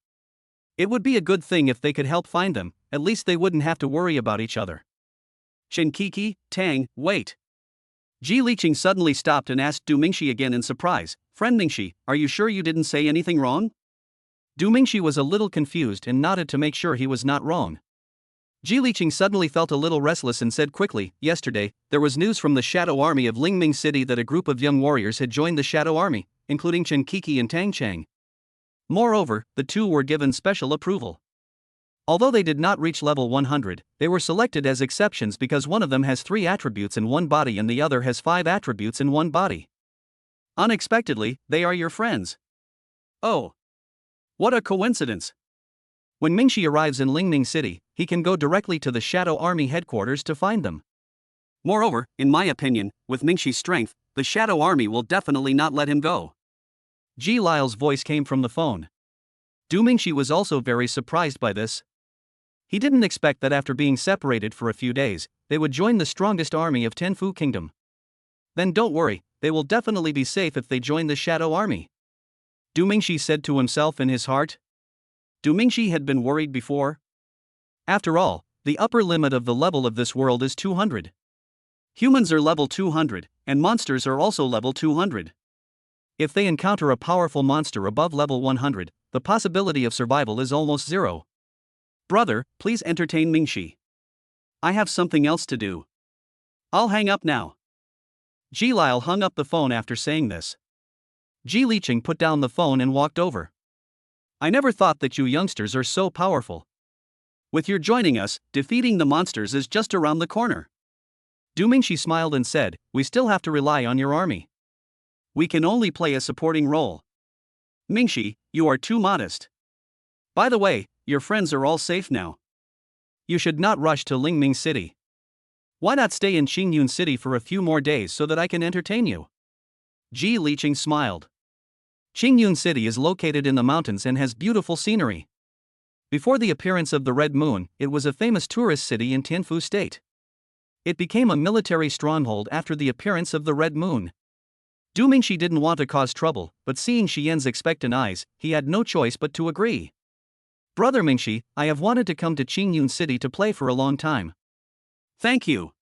It would be a good thing if they could help find them, at least they wouldn't have to worry about each other. Chen Kiki, Tang, wait. Ji Liqing suddenly stopped and asked Du Mingxi again in surprise, Friend Mingxi, are you sure you didn't say anything wrong? Du Mingxi was a little confused and nodded to make sure he was not wrong. Ji Liqing suddenly felt a little restless and said quickly, yesterday, there was news from the Shadow Army of Lingming City that a group of young warriors had joined the Shadow Army, including Chen Kiki and Tang Cheng. Moreover, the 2 were given special approval. Although they did not reach level 100, they were selected as exceptions because one of them has 3 attributes in one body and the other has 5 attributes in one body. Unexpectedly, they are your friends. Oh. What a coincidence. When Mingxi arrives in Lingming City, he can go directly to the Shadow Army headquarters to find them. Moreover, in my opinion, with Mingxi's strength, the Shadow Army will definitely not let him go. Ji Lile's voice came from the phone. Du Mingxi was also very surprised by this. He didn't expect that after being separated for a few days, they would join the strongest army of Tenfu Kingdom. Then don't worry, they will definitely be safe if they join the Shadow Army, Du Mingxi said to himself in his heart. Du Mingxi had been worried before. After all, the upper limit of the level of this world is 200. Humans are level 200, and monsters are also level 200. If they encounter a powerful monster above level 100, the possibility of survival is almost zero. Brother, please entertain Mingxi. I have something else to do. I'll hang up now. Ji Lyle hung up the phone after saying this. Ji Liqing put down the phone and walked over. I never thought that you youngsters are so powerful. With your joining us, defeating the monsters is just around the corner. Du Mingxi smiled and said, we still have to rely on your army. We can only play a supporting role. Mingxi, you are too modest. By the way, your friends are all safe now. You should not rush to Lingming City. Why not stay in Qingyun City for a few more days so that I can entertain you? Ji Liqing smiled. Qingyun City is located in the mountains and has beautiful scenery. Before the appearance of the Red Moon, it was a famous tourist city in Tianfu State. It became a military stronghold after the appearance of the Red Moon. Du Mingxi didn't want to cause trouble, but seeing Xian's expectant eyes, he had no choice but to agree. Brother Mingxi, I have wanted to come to Qingyun City to play for a long time. Thank you.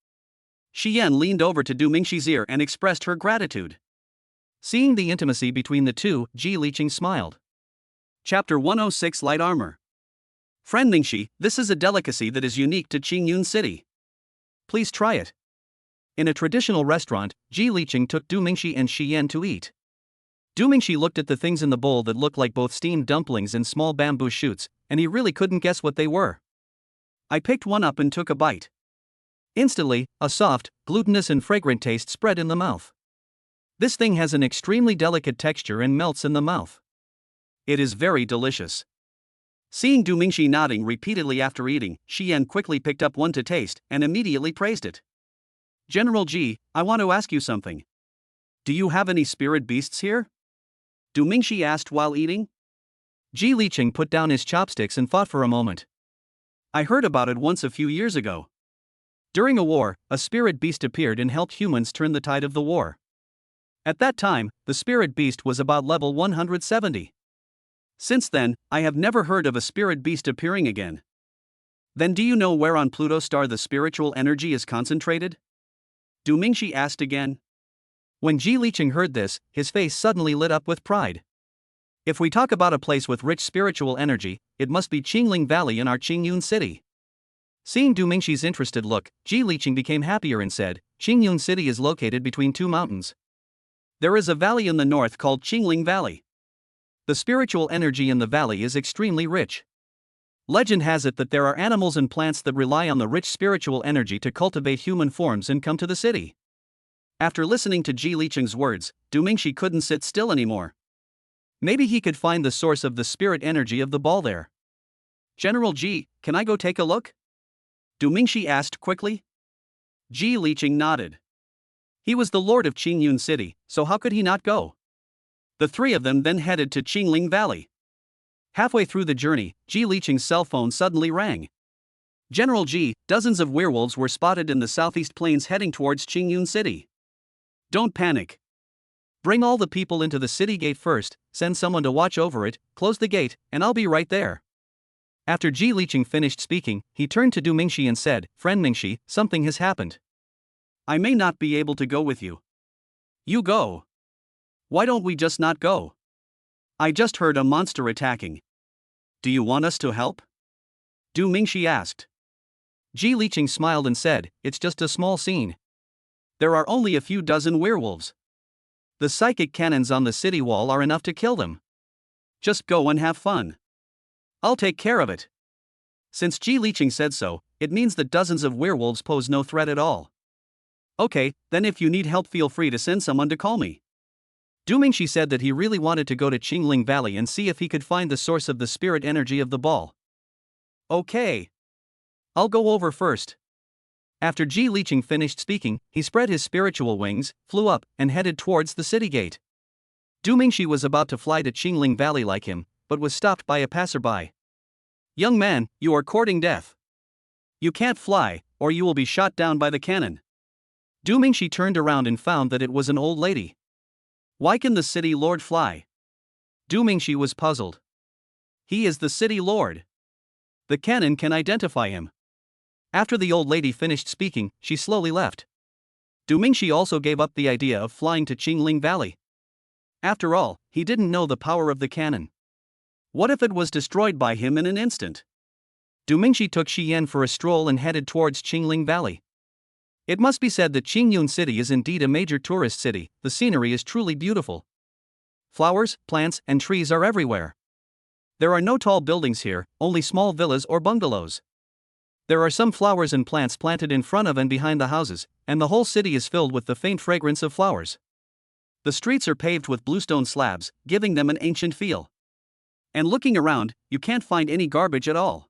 Xian leaned over to Du Mingxi's ear and expressed her gratitude. Seeing the intimacy between the two, Ji Liqing smiled. Chapter 106 Light Armor. Friend Mingxi, this is a delicacy that is unique to Qingyun City. Please try it. In a traditional restaurant, Ji Liqing took Du Mingxi and Xian to eat. Du Mingxi looked at the things in the bowl that looked like both steamed dumplings and small bamboo shoots, and he really couldn't guess what they were. I picked one up and took a bite. Instantly, a soft, glutinous and fragrant taste spread in the mouth. This thing has an extremely delicate texture and melts in the mouth. It is very delicious. Seeing Du Mingxi nodding repeatedly after eating, Xian quickly picked up one to taste and immediately praised it. General Ji, I want to ask you something. Do you have any spirit beasts here? Du Mingxi asked while eating. Ji Liqing put down his chopsticks and thought for a moment. I heard about it once a few years ago. During a war, a spirit beast appeared and helped humans turn the tide of the war. At that time, the spirit beast was about level 170. Since then, I have never heard of a spirit beast appearing again. Then do you know where on Pluto's star the spiritual energy is concentrated? Du Mingxi asked again. When Ji Liqing heard this, his face suddenly lit up with pride. If we talk about a place with rich spiritual energy, it must be Qingling Valley in our Qingyun City. Seeing Du Mingxi's interested look, Ji Liqing became happier and said, Qingyun City is located between two mountains. There is a valley in the north called Qingling Valley. The spiritual energy in the valley is extremely rich. Legend has it that there are animals and plants that rely on the rich spiritual energy to cultivate human forms and come to the city. After listening to Ji Liqing's words, Du Mingxi couldn't sit still anymore. Maybe he could find the source of the spirit energy of the ball there. General Ji, can I go take a look? Du Mingxi asked quickly. Ji Liqing nodded. He was the lord of Qingyun City, so how could he not go? The three of them then headed to Qingling Valley. Halfway through the journey, Ji Liqing's cell phone suddenly rang. General Ji, dozens of werewolves were spotted in the southeast plains heading towards Qingyun City. Don't panic. Bring all the people into the city gate first, send someone to watch over it, close the gate, and I'll be right there. After Ji Liqing finished speaking, he turned to Du Mingxi and said, Friend Mingxi, something has happened. I may not be able to go with you. You go. Why don't we just not go? I just heard a monster attacking. Do you want us to help? Du Mingxi asked. Ji Liqing smiled and said, It's just a small scene. There are only a few dozen werewolves. The psychic cannons on the city wall are enough to kill them. Just go and have fun. I'll take care of it. Since Ji Liqing said so, it means that dozens of werewolves pose no threat at all. Okay, then if you need help feel free to send someone to call me. Du Mingxi said that he really wanted to go to Qingling Valley and see if he could find the source of the spirit energy of the ball. Okay. I'll go over first. After Ji Liqing finished speaking, he spread his spiritual wings, flew up, and headed towards the city gate. Du Mingxi was about to fly to Qingling Valley like him, but was stopped by a passerby. Young man, you are courting death. You can't fly, or you will be shot down by the cannon. Du Mingxi turned around and found that it was an old lady. Why can the city lord fly? Du Mingxi was puzzled. He is the city lord. The cannon can identify him. After the old lady finished speaking, she slowly left. Du Mingxi also gave up the idea of flying to Qingling Valley. After all, he didn't know the power of the cannon. What if it was destroyed by him in an instant? Du Mingxi took Shi Yan for a stroll and headed towards Qingling Valley. It must be said that Qingyun City is indeed a major tourist city. The scenery is truly beautiful. Flowers, plants, and trees are everywhere. There are no tall buildings here, only small villas or bungalows. There are some flowers and plants planted in front of and behind the houses, and the whole city is filled with the faint fragrance of flowers. The streets are paved with bluestone slabs, giving them an ancient feel. And looking around, you can't find any garbage at all.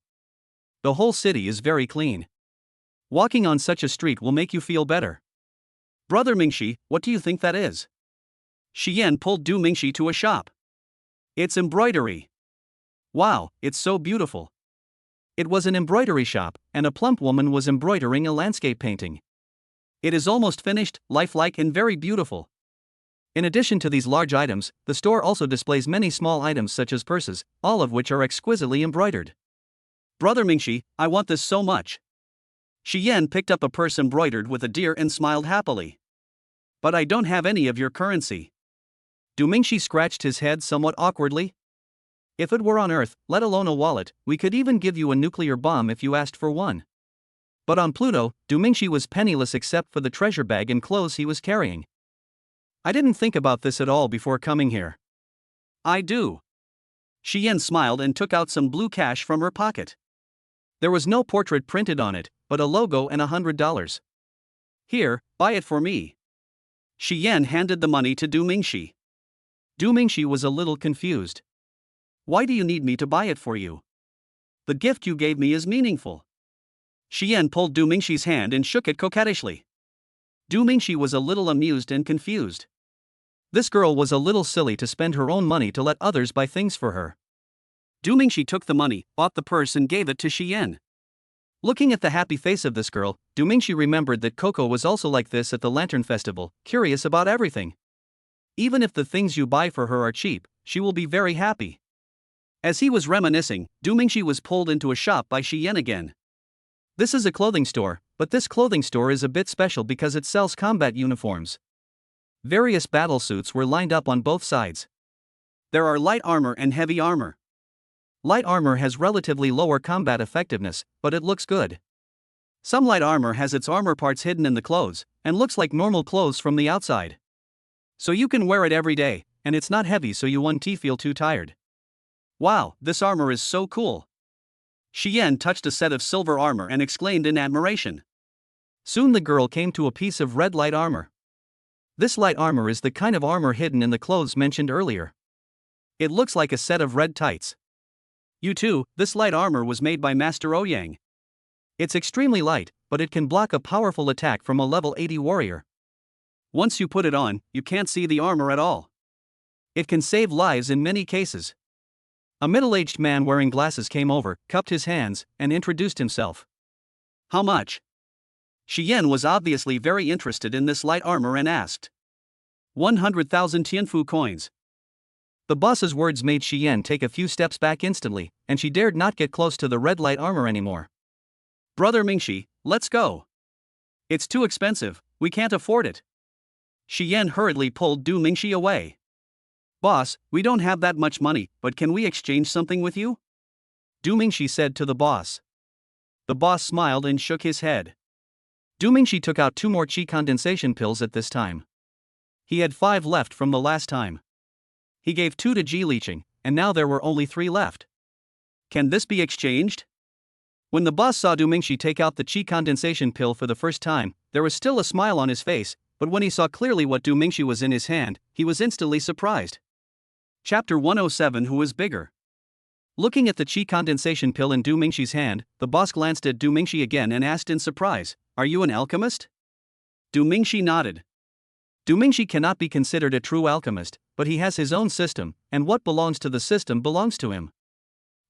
The whole city is very clean. Walking on such a street will make you feel better. Brother Mingxi, what do you think that is? Shi Yan pulled Du Mingxi to a shop. It's embroidery. Wow, it's so beautiful. It was an embroidery shop, and a plump woman was embroidering a landscape painting. It is almost finished, lifelike, and very beautiful. In addition to these large items, the store also displays many small items such as purses, all of which are exquisitely embroidered. Brother Mingxi, I want this so much. Shi Yan picked up a purse embroidered with a deer and smiled happily. But I don't have any of your currency. Du Mingxi scratched his head somewhat awkwardly. If it were on Earth, let alone a wallet, we could even give you a nuclear bomb if you asked for one. But on Pluto, Du Mingxi was penniless except for the treasure bag and clothes he was carrying. I didn't think about this at all before coming here. I do. Shi Yan smiled and took out some blue cash from her pocket. There was no portrait printed on it, but a logo and $100. Here, buy it for me. Shi Yan handed the money to Du Mingxi. Du Mingxi was a little confused. Why do you need me to buy it for you? The gift you gave me is meaningful. Shi Yan pulled Du Mingxi's hand and shook it coquettishly. Du Mingxi was a little amused and confused. This girl was a little silly to spend her own money to let others buy things for her. Du Mingxi took the money, bought the purse and gave it to Shi Yan. Looking at the happy face of this girl, Du Mingxi remembered that Coco was also like this at the Lantern Festival, curious about everything. Even if the things you buy for her are cheap, she will be very happy. As he was reminiscing, Du Mingxi was pulled into a shop by Shi Yan again. This is a clothing store, but this clothing store is a bit special because it sells combat uniforms. Various battle suits were lined up on both sides. There are light armor and heavy armor. Light armor has relatively lower combat effectiveness, but it looks good. Some light armor has its armor parts hidden in the clothes, and looks like normal clothes from the outside. So you can wear it every day, and it's not heavy so you won't feel too tired. Wow, this armor is so cool. Shi Yan touched a set of silver armor and exclaimed in admiration. Soon the girl came to a piece of red light armor. This light armor is the kind of armor hidden in the clothes mentioned earlier. It looks like a set of red tights. You too, this light armor was made by Master Ouyang. It's extremely light, but it can block a powerful attack from a level 80 warrior. Once you put it on, you can't see the armor at all. It can save lives in many cases. A middle-aged man wearing glasses came over, cupped his hands, and introduced himself. How much? Shi Yan was obviously very interested in this light armor and asked. 100,000 Tianfu coins. The boss's words made Shi Yan take a few steps back instantly, and she dared not get close to the red light armor anymore. Brother Mingxi, let's go. It's too expensive, we can't afford it. Shi Yan hurriedly pulled Du Mingxi away. Boss, we don't have that much money, but can we exchange something with you? Du Mingxi said to the boss. The boss smiled and shook his head. Du Mingxi took out 2 more qi condensation pills at this time. He had 5 left from the last time. He gave 2 to Ji Liqing, and now there were only 3 left. Can this be exchanged? When the boss saw Du Mingxi take out the qi condensation pill for the first time, there was still a smile on his face, but when he saw clearly what Du Mingxi was in his hand, he was instantly surprised. Chapter 107 Who is bigger? Looking at the qi condensation pill in Du Mingxi's hand, the boss glanced at Du Mingxi again and asked in surprise, Are you an alchemist? Du Mingxi nodded. Du Mingxi cannot be considered a true alchemist, but he has his own system, and what belongs to the system belongs to him.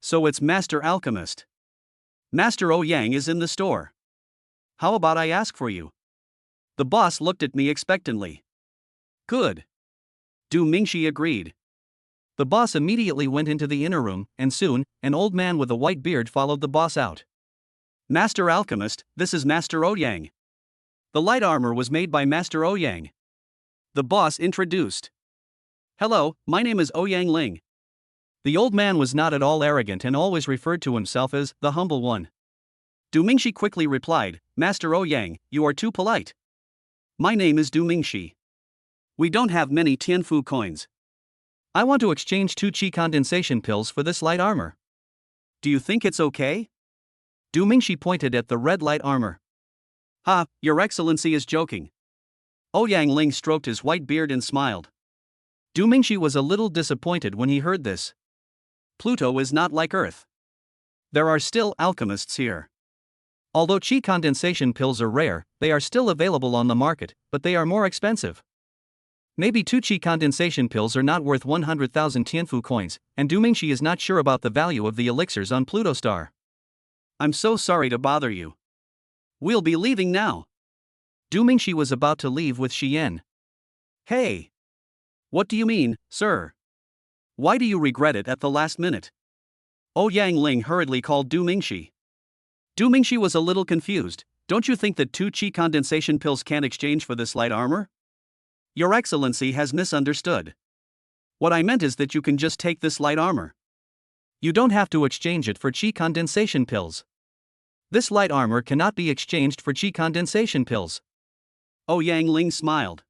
So it's Master Alchemist. Master Ouyang is in the store. How about I ask for you? The boss looked at me expectantly. Good. Du Mingxi agreed. The boss immediately went into the inner room, and soon, an old man with a white beard followed the boss out. Master Alchemist, this is Master Ouyang. The light armor was made by Master Ouyang. The boss introduced. Hello, my name is Ouyang Ling. The old man was not at all arrogant and always referred to himself as the humble one. Du Mingxi quickly replied, Master Ouyang, you are too polite. My name is Du Mingxi. We don't have many Tianfu coins. I want to exchange 2 qi condensation pills for this light armor. Do you think it's okay? Du Mingxi pointed at the red light armor. Ha, Your Excellency is joking. Ouyang Ling stroked his white beard and smiled. Du Mingxi was a little disappointed when he heard this. Pluto is not like Earth. There are still alchemists here. Although qi condensation pills are rare, they are still available on the market, but they are more expensive. Maybe 2 qi condensation pills are not worth 100,000 Tianfu coins, and Du Mingxi is not sure about the value of the elixirs on Pluto Star. I'm so sorry to bother you. We'll be leaving now. Du Mingxi was about to leave with Xian. Hey! What do you mean, sir? Why do you regret it at the last minute? Ouyang Ling hurriedly called Du Mingxi. Du Mingxi was a little confused. Don't you think that 2 qi condensation pills can't exchange for this light armor? Your Excellency has misunderstood. What I meant is that you can just take this light armor. You don't have to exchange it for qi condensation pills. This light armor cannot be exchanged for qi condensation pills. Ouyang Ling smiled.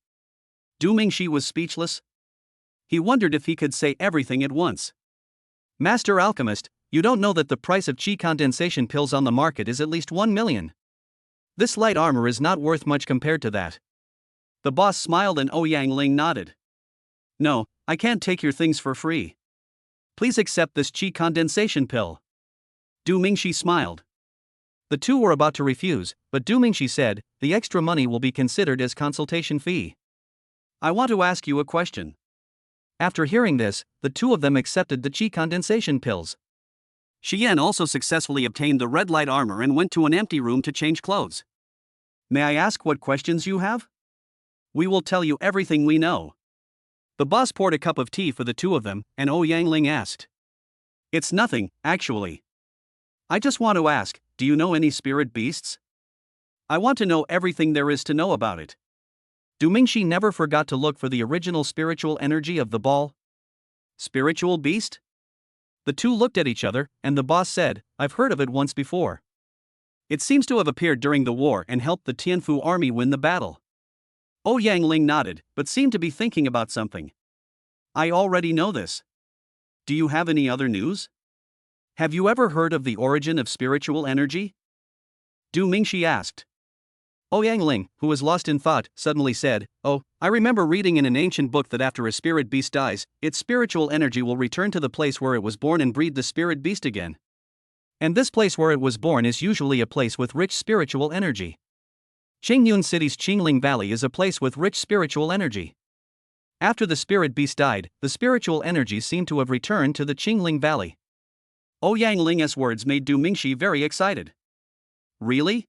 Du Mingxi was speechless. He wondered if he could say everything at once. Master Alchemist, you don't know that the price of qi condensation pills on the market is at least 1 million. This light armor is not worth much compared to that. The boss smiled and Ouyang Ling nodded. No, I can't take your things for free. Please accept this qi condensation pill. Du Mingxi smiled. The two were about to refuse, but Du Mingxi said, the extra money will be considered as consultation fee. I want to ask you a question. After hearing this, the two of them accepted the qi condensation pills. Xian also successfully obtained the red light armor and went to an empty room to change clothes. May I ask what questions you have? We will tell you everything we know. The boss poured a cup of tea for the two of them, and Ouyang Ling asked. It's nothing, actually. I just want to ask, do you know any spirit beasts? I want to know everything there is to know about it. Du Mingxi never forgot to look for the original spiritual energy of the ball. Spiritual beast? The two looked at each other, and the boss said, I've heard of it once before. It seems to have appeared during the war and helped the Tianfu army win the battle. Ouyang Ling nodded, but seemed to be thinking about something. I already know this. Do you have any other news? Have you ever heard of the origin of spiritual energy? Du Mingxi asked. Ouyang Ling, who was lost in thought, suddenly said, Oh, I remember reading in an ancient book that after a spirit beast dies, its spiritual energy will return to the place where it was born and breed the spirit beast again. And this place where it was born is usually a place with rich spiritual energy. Qingyun City's Qingling Valley is a place with rich spiritual energy. After the spirit beast died, the spiritual energies seem to have returned to the Qingling Valley. Ouyang Ling's words made Du Mingxi very excited. Really?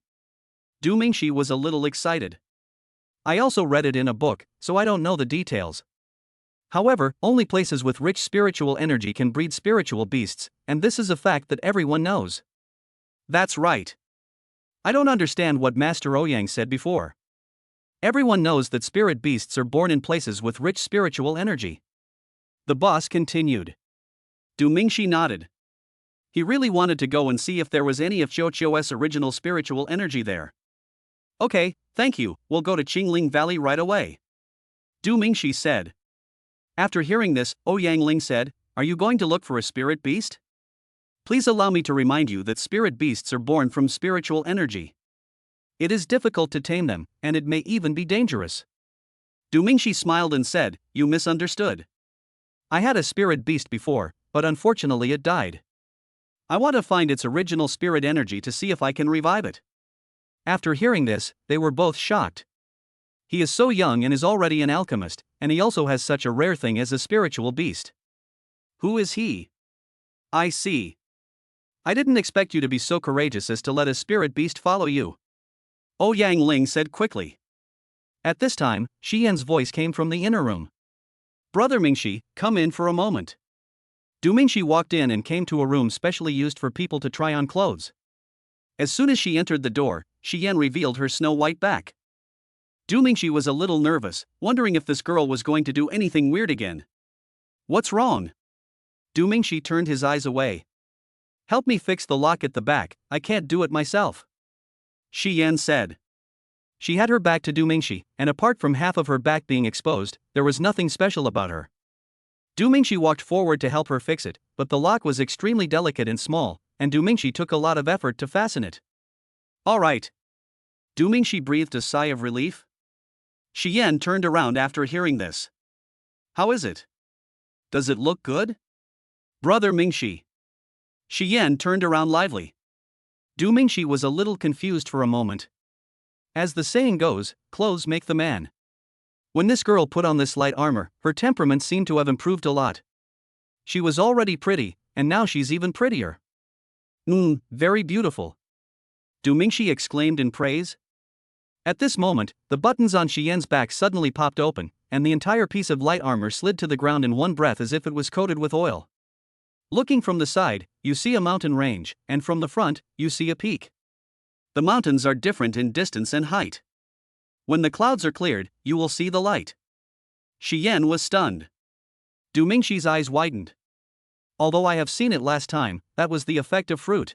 Du Mingxi was a little excited. I also read it in a book, so I don't know the details. However, only places with rich spiritual energy can breed spiritual beasts, and this is a fact that everyone knows. That's right. I don't understand what Master Ouyang said before. Everyone knows that spirit beasts are born in places with rich spiritual energy. The boss continued. Du Mingxi nodded. He really wanted to go and see if there was any of Qiuqiu's original spiritual energy there. Okay, thank you, we'll go to Qingling Valley right away. Du Mingxi said. After hearing this, Ouyang Ling said, Are you going to look for a spirit beast? Please allow me to remind you that spirit beasts are born from spiritual energy. It is difficult to tame them, and it may even be dangerous. Du Mingxi smiled and said, You misunderstood. I had a spirit beast before, but unfortunately it died. I want to find its original spirit energy to see if I can revive it. After hearing this, they were both shocked. He is so young and is already an alchemist, and he also has such a rare thing as a spiritual beast. Who is he? I see. I didn't expect you to be so courageous as to let a spirit beast follow you. Oh Yang Ling said quickly. At this time, Shi Yan's voice came from the inner room. Brother Mingxi, come in for a moment. Du Mingxi walked in and came to a room specially used for people to try on clothes. As soon as she entered the door, Shi Yan revealed her snow-white back. Du Mingxi was a little nervous, wondering if this girl was going to do anything weird again. What's wrong? Du Mingxi turned his eyes away. Help me fix the lock at the back, I can't do it myself. Shi Yan said. She had her back to Du Mingxi, and apart from half of her back being exposed, there was nothing special about her. Du Mingxi walked forward to help her fix it, but the lock was extremely delicate and small, and Du Mingxi took a lot of effort to fasten it. Alright. Du Mingxi breathed a sigh of relief. Shi Yan turned around after hearing this. How is it? Does it look good? Brother Mingxi. Shi Yan turned around lively. Du Mingxi was a little confused for a moment. As the saying goes, clothes make the man. When this girl put on this light armor, her temperament seemed to have improved a lot. She was already pretty, and now she's even prettier. Very beautiful. Du Mingxi exclaimed in praise. At this moment, the buttons on Shi Yan's back suddenly popped open, and the entire piece of light armor slid to the ground in one breath as if it was coated with oil. Looking from the side, you see a mountain range, and from the front, you see a peak. The mountains are different in distance and height. When the clouds are cleared, you will see the light. Shi Yan was stunned. Du Mingxi's eyes widened. Although I have seen it last time, that was the effect of fruit.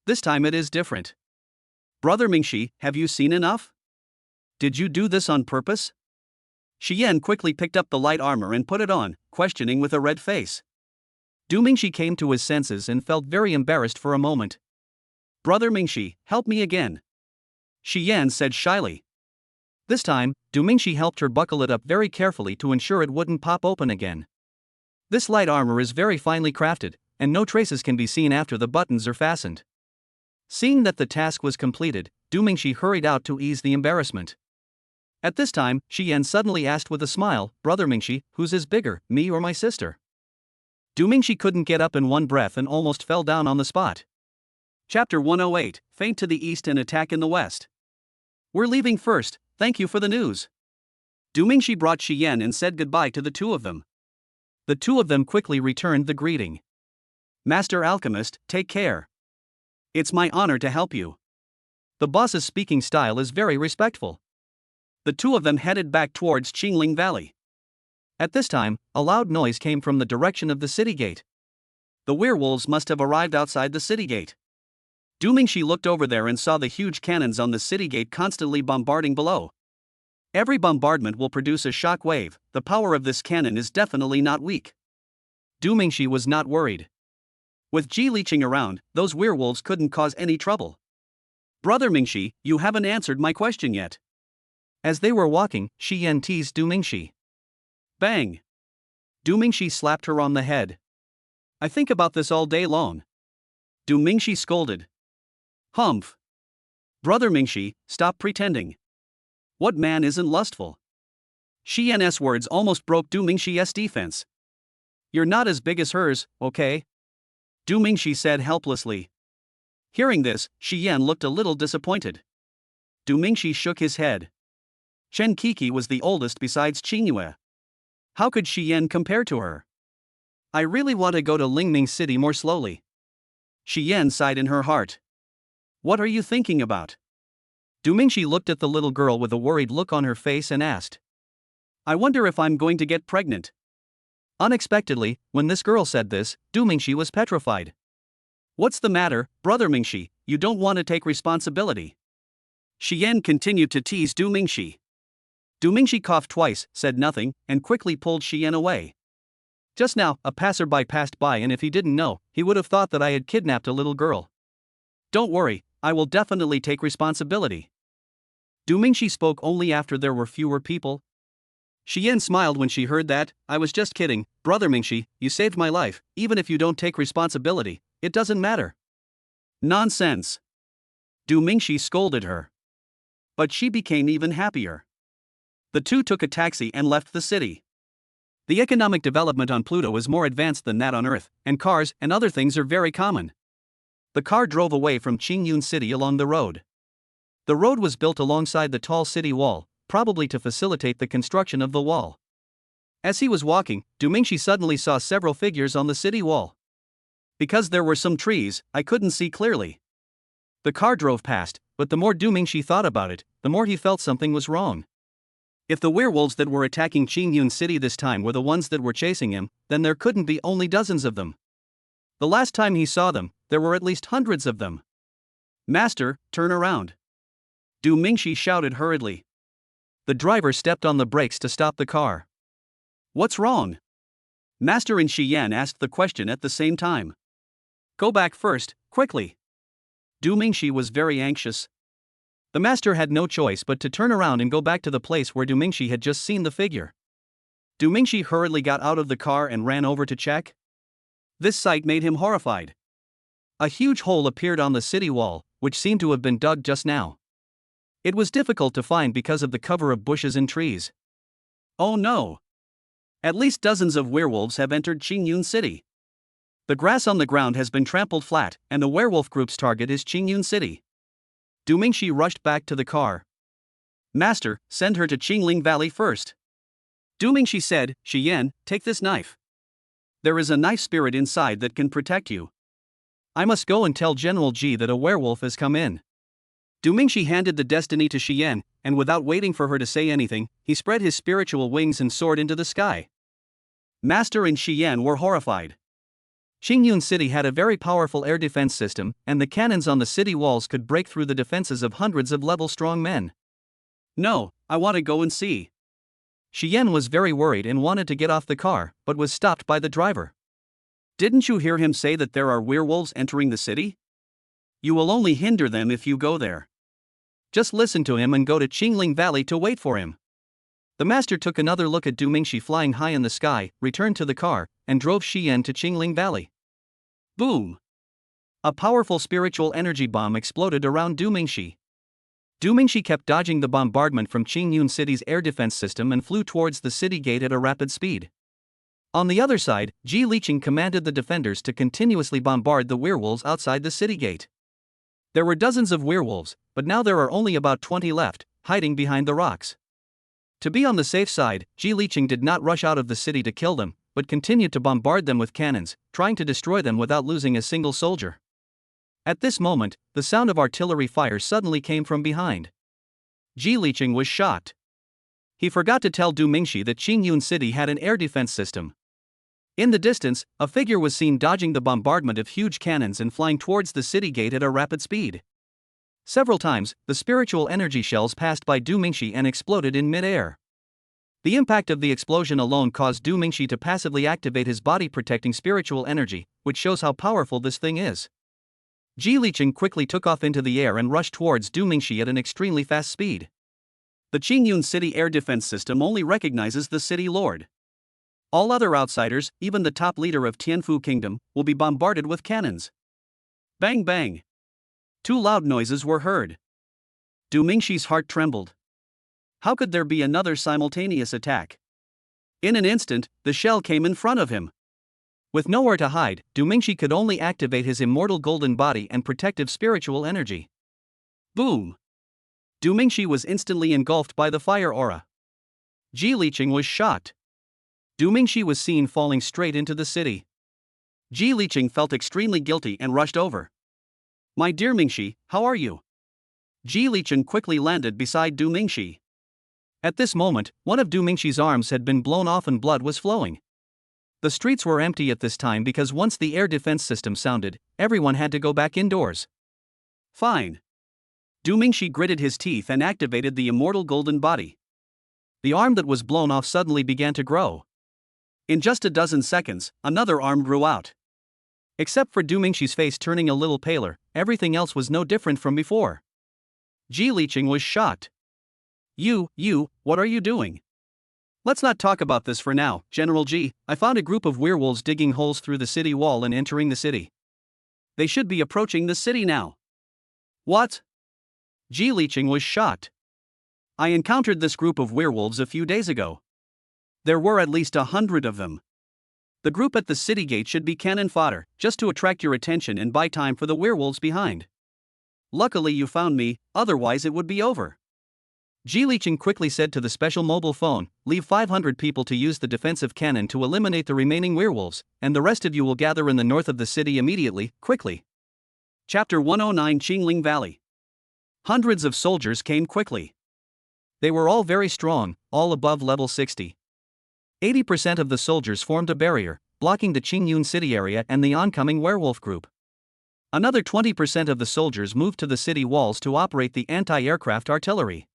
This time it is different. Brother Mingxi, have you seen enough? Did you do this on purpose? Shi Yan quickly picked up the light armor and put it on, questioning with a red face. Du Mingxi came to his senses and felt very embarrassed for a moment. Brother Mingxi, help me again. Shi Yan said shyly. This time, Du Mingxi helped her buckle it up very carefully to ensure it wouldn't pop open again. This light armor is very finely crafted, and no traces can be seen after the buttons are fastened. Seeing that the task was completed, Du Mingxi hurried out to ease the embarrassment. At this time, Shi Yan suddenly asked with a smile, Brother Mingxi, whose is bigger, me or my sister? Du Mingxi couldn't get up in one breath and almost fell down on the spot. Chapter 108, Feint to the East and Attack in the West. We're leaving first, thank you for the news. Du Mingxi brought Shi Yan and said goodbye to the two of them. The two of them quickly returned the greeting. Master Alchemist, take care. It's my honor to help you. The boss's speaking style is very respectful. The two of them headed back towards Qingling Valley. At this time, a loud noise came from the direction of the city gate. The werewolves must have arrived outside the city gate. Du Mingxi looked over there and saw the huge cannons on the city gate constantly bombarding below. Every bombardment will produce a shock wave. The power of this cannon is definitely not weak. Du Mingxi was not worried. With Ji leeching around, those werewolves couldn't cause any trouble. Brother Mingxi, you haven't answered my question yet. As they were walking, Shi Yan teased Du Mingxi. Bang! Du Mingxi slapped her on the head. I think about this all day long. Du Mingxi scolded. Humph! Brother Mingxi, stop pretending. What man isn't lustful? Shi Yan's words almost broke Du Mingxi's defense. You're not as big as hers, okay? Du Mingxi said helplessly. Hearing this, Shi Yan looked a little disappointed. Du Mingxi shook his head. Chen Kiki was the oldest besides Qingyue. How could Shi Yan compare to her? I really want to go to Lingming City more slowly. Shi Yan sighed in her heart. What are you thinking about? Du Mingxi looked at the little girl with a worried look on her face and asked. I wonder if I'm going to get pregnant. Unexpectedly, when this girl said this, Du Mingxi was petrified. What's the matter, Brother Mingxi, you don't want to take responsibility? Shi Yan continued to tease Du Mingxi. Du Mingxi coughed twice, said nothing, and quickly pulled Shi Yan away. Just now, a passerby passed by and if he didn't know, he would have thought that I had kidnapped a little girl. Don't worry, I will definitely take responsibility. Du Mingxi spoke only after there were fewer people. Shi Yan smiled when she heard that. I was just kidding, Brother Mingxi, you saved my life, even if you don't take responsibility, it doesn't matter. Nonsense. Du Mingxi scolded her. But she became even happier. The two took a taxi and left the city. The economic development on Pluto is more advanced than that on Earth, and cars and other things are very common. The car drove away from Qingyun City along the road. The road was built alongside the tall city wall, probably to facilitate the construction of the wall. As he was walking, Du Mingxi suddenly saw several figures on the city wall. Because there were some trees, I couldn't see clearly. The car drove past, but the more Du Mingxi thought about it, the more he felt something was wrong. If the werewolves that were attacking Qingyun City this time were the ones that were chasing him, then there couldn't be only dozens of them. The last time he saw them, there were at least hundreds of them. "Master, turn around!" Du Mingxi shouted hurriedly. The driver stepped on the brakes to stop the car. "What's wrong?" Master and Xiyan asked the question at the same time. "Go back first, quickly." Du Mingxi was very anxious. The master had no choice but to turn around and go back to the place where Du Mingxi had just seen the figure. Du Mingxi hurriedly got out of the car and ran over to check. This sight made him horrified. A huge hole appeared on the city wall, which seemed to have been dug just now. It was difficult to find because of the cover of bushes and trees. Oh no! At least dozens of werewolves have entered Qingyun City. The grass on the ground has been trampled flat, and the werewolf group's target is Qingyun City. Du Mingxi rushed back to the car. "Master, send her to Qingling Valley first." Du Mingxi said, "Xiyan, take this knife. There is a knife spirit inside that can protect you. I must go and tell General Ji that a werewolf has come in." Du Mingxi handed the destiny to Xiyan, and without waiting for her to say anything, he spread his spiritual wings and soared into the sky. Master and Xiyan were horrified. Qingyun City had a very powerful air defense system, and the cannons on the city walls could break through the defenses of hundreds of level-strong men. "No, I want to go and see." Xiyan was very worried and wanted to get off the car, but was stopped by the driver. "Didn't you hear him say that there are werewolves entering the city? You will only hinder them if you go there. Just listen to him and go to Qingling Valley to wait for him." The master took another look at Du Mingxi flying high in the sky, returned to the car, and drove Xiyan to Qingling Valley. Boom! A powerful spiritual energy bomb exploded around Du Mingxi. Du Mingxi kept dodging the bombardment from Qingyun City's air defense system and flew towards the city gate at a rapid speed. On the other side, Ji Liqing commanded the defenders to continuously bombard the werewolves outside the city gate. There were dozens of werewolves, but now there are only about 20 left, hiding behind the rocks. To be on the safe side, Ji Liqing did not rush out of the city to kill them, but continued to bombard them with cannons, trying to destroy them without losing a single soldier. At this moment, the sound of artillery fire suddenly came from behind. Ji Liqing was shocked. He forgot to tell Du Mingxi that Qingyun City had an air defense system. In the distance, a figure was seen dodging the bombardment of huge cannons and flying towards the city gate at a rapid speed. Several times, the spiritual energy shells passed by Du Mingxi and exploded in mid-air. The impact of the explosion alone caused Du Mingxi to passively activate his body-protecting spiritual energy, which shows how powerful this thing is. Ji Liqing quickly took off into the air and rushed towards Du Mingxi at an extremely fast speed. The Qingyun City air defense system only recognizes the city lord. All other outsiders, even the top leader of Tianfu Kingdom, will be bombarded with cannons. Bang bang! Two loud noises were heard. Du Mingxi's heart trembled. How could there be another simultaneous attack? In an instant, the shell came in front of him. With nowhere to hide, Du Mingxi could only activate his immortal golden body and protective spiritual energy. Boom! Du Mingxi was instantly engulfed by the fire aura. Ji Liqing was shocked. Du Mingxi was seen falling straight into the city. Ji Liqing felt extremely guilty and rushed over. "My dear Mingxi, how are you?" Ji Liqing quickly landed beside Du Mingxi. At this moment, one of Du Mingxi's arms had been blown off and blood was flowing. The streets were empty at this time because once the air defense system sounded, everyone had to go back indoors. Fine. Du Mingxi gritted his teeth and activated the immortal golden body. The arm that was blown off suddenly began to grow. In just a dozen seconds, another arm grew out. Except for Du Mingxi's face turning a little paler, everything else was no different from before. Ji Liqing was shocked. You, what are you doing?" "Let's not talk about this for now, General Ji. I found a group of werewolves digging holes through the city wall and entering the city. They should be approaching the city now." "What?" Ji Liqing was shocked. "I encountered this group of werewolves a few days ago. There were at least 100 of them. The group at the city gate should be cannon fodder, just to attract your attention and buy time for the werewolves behind. Luckily you found me, otherwise it would be over. Ji Liqing quickly said to the special mobile phone, leave 500 people to use the defensive cannon to eliminate the remaining werewolves, and the rest of you will gather in the north of the city immediately, quickly. Chapter 109 Qingling Valley. Hundreds of soldiers came quickly. They were all very strong, all above level 60. 80% of the soldiers formed a barrier, blocking the Qingyun city area and the oncoming werewolf group. Another 20% of the soldiers moved to the city walls to operate the anti-aircraft artillery.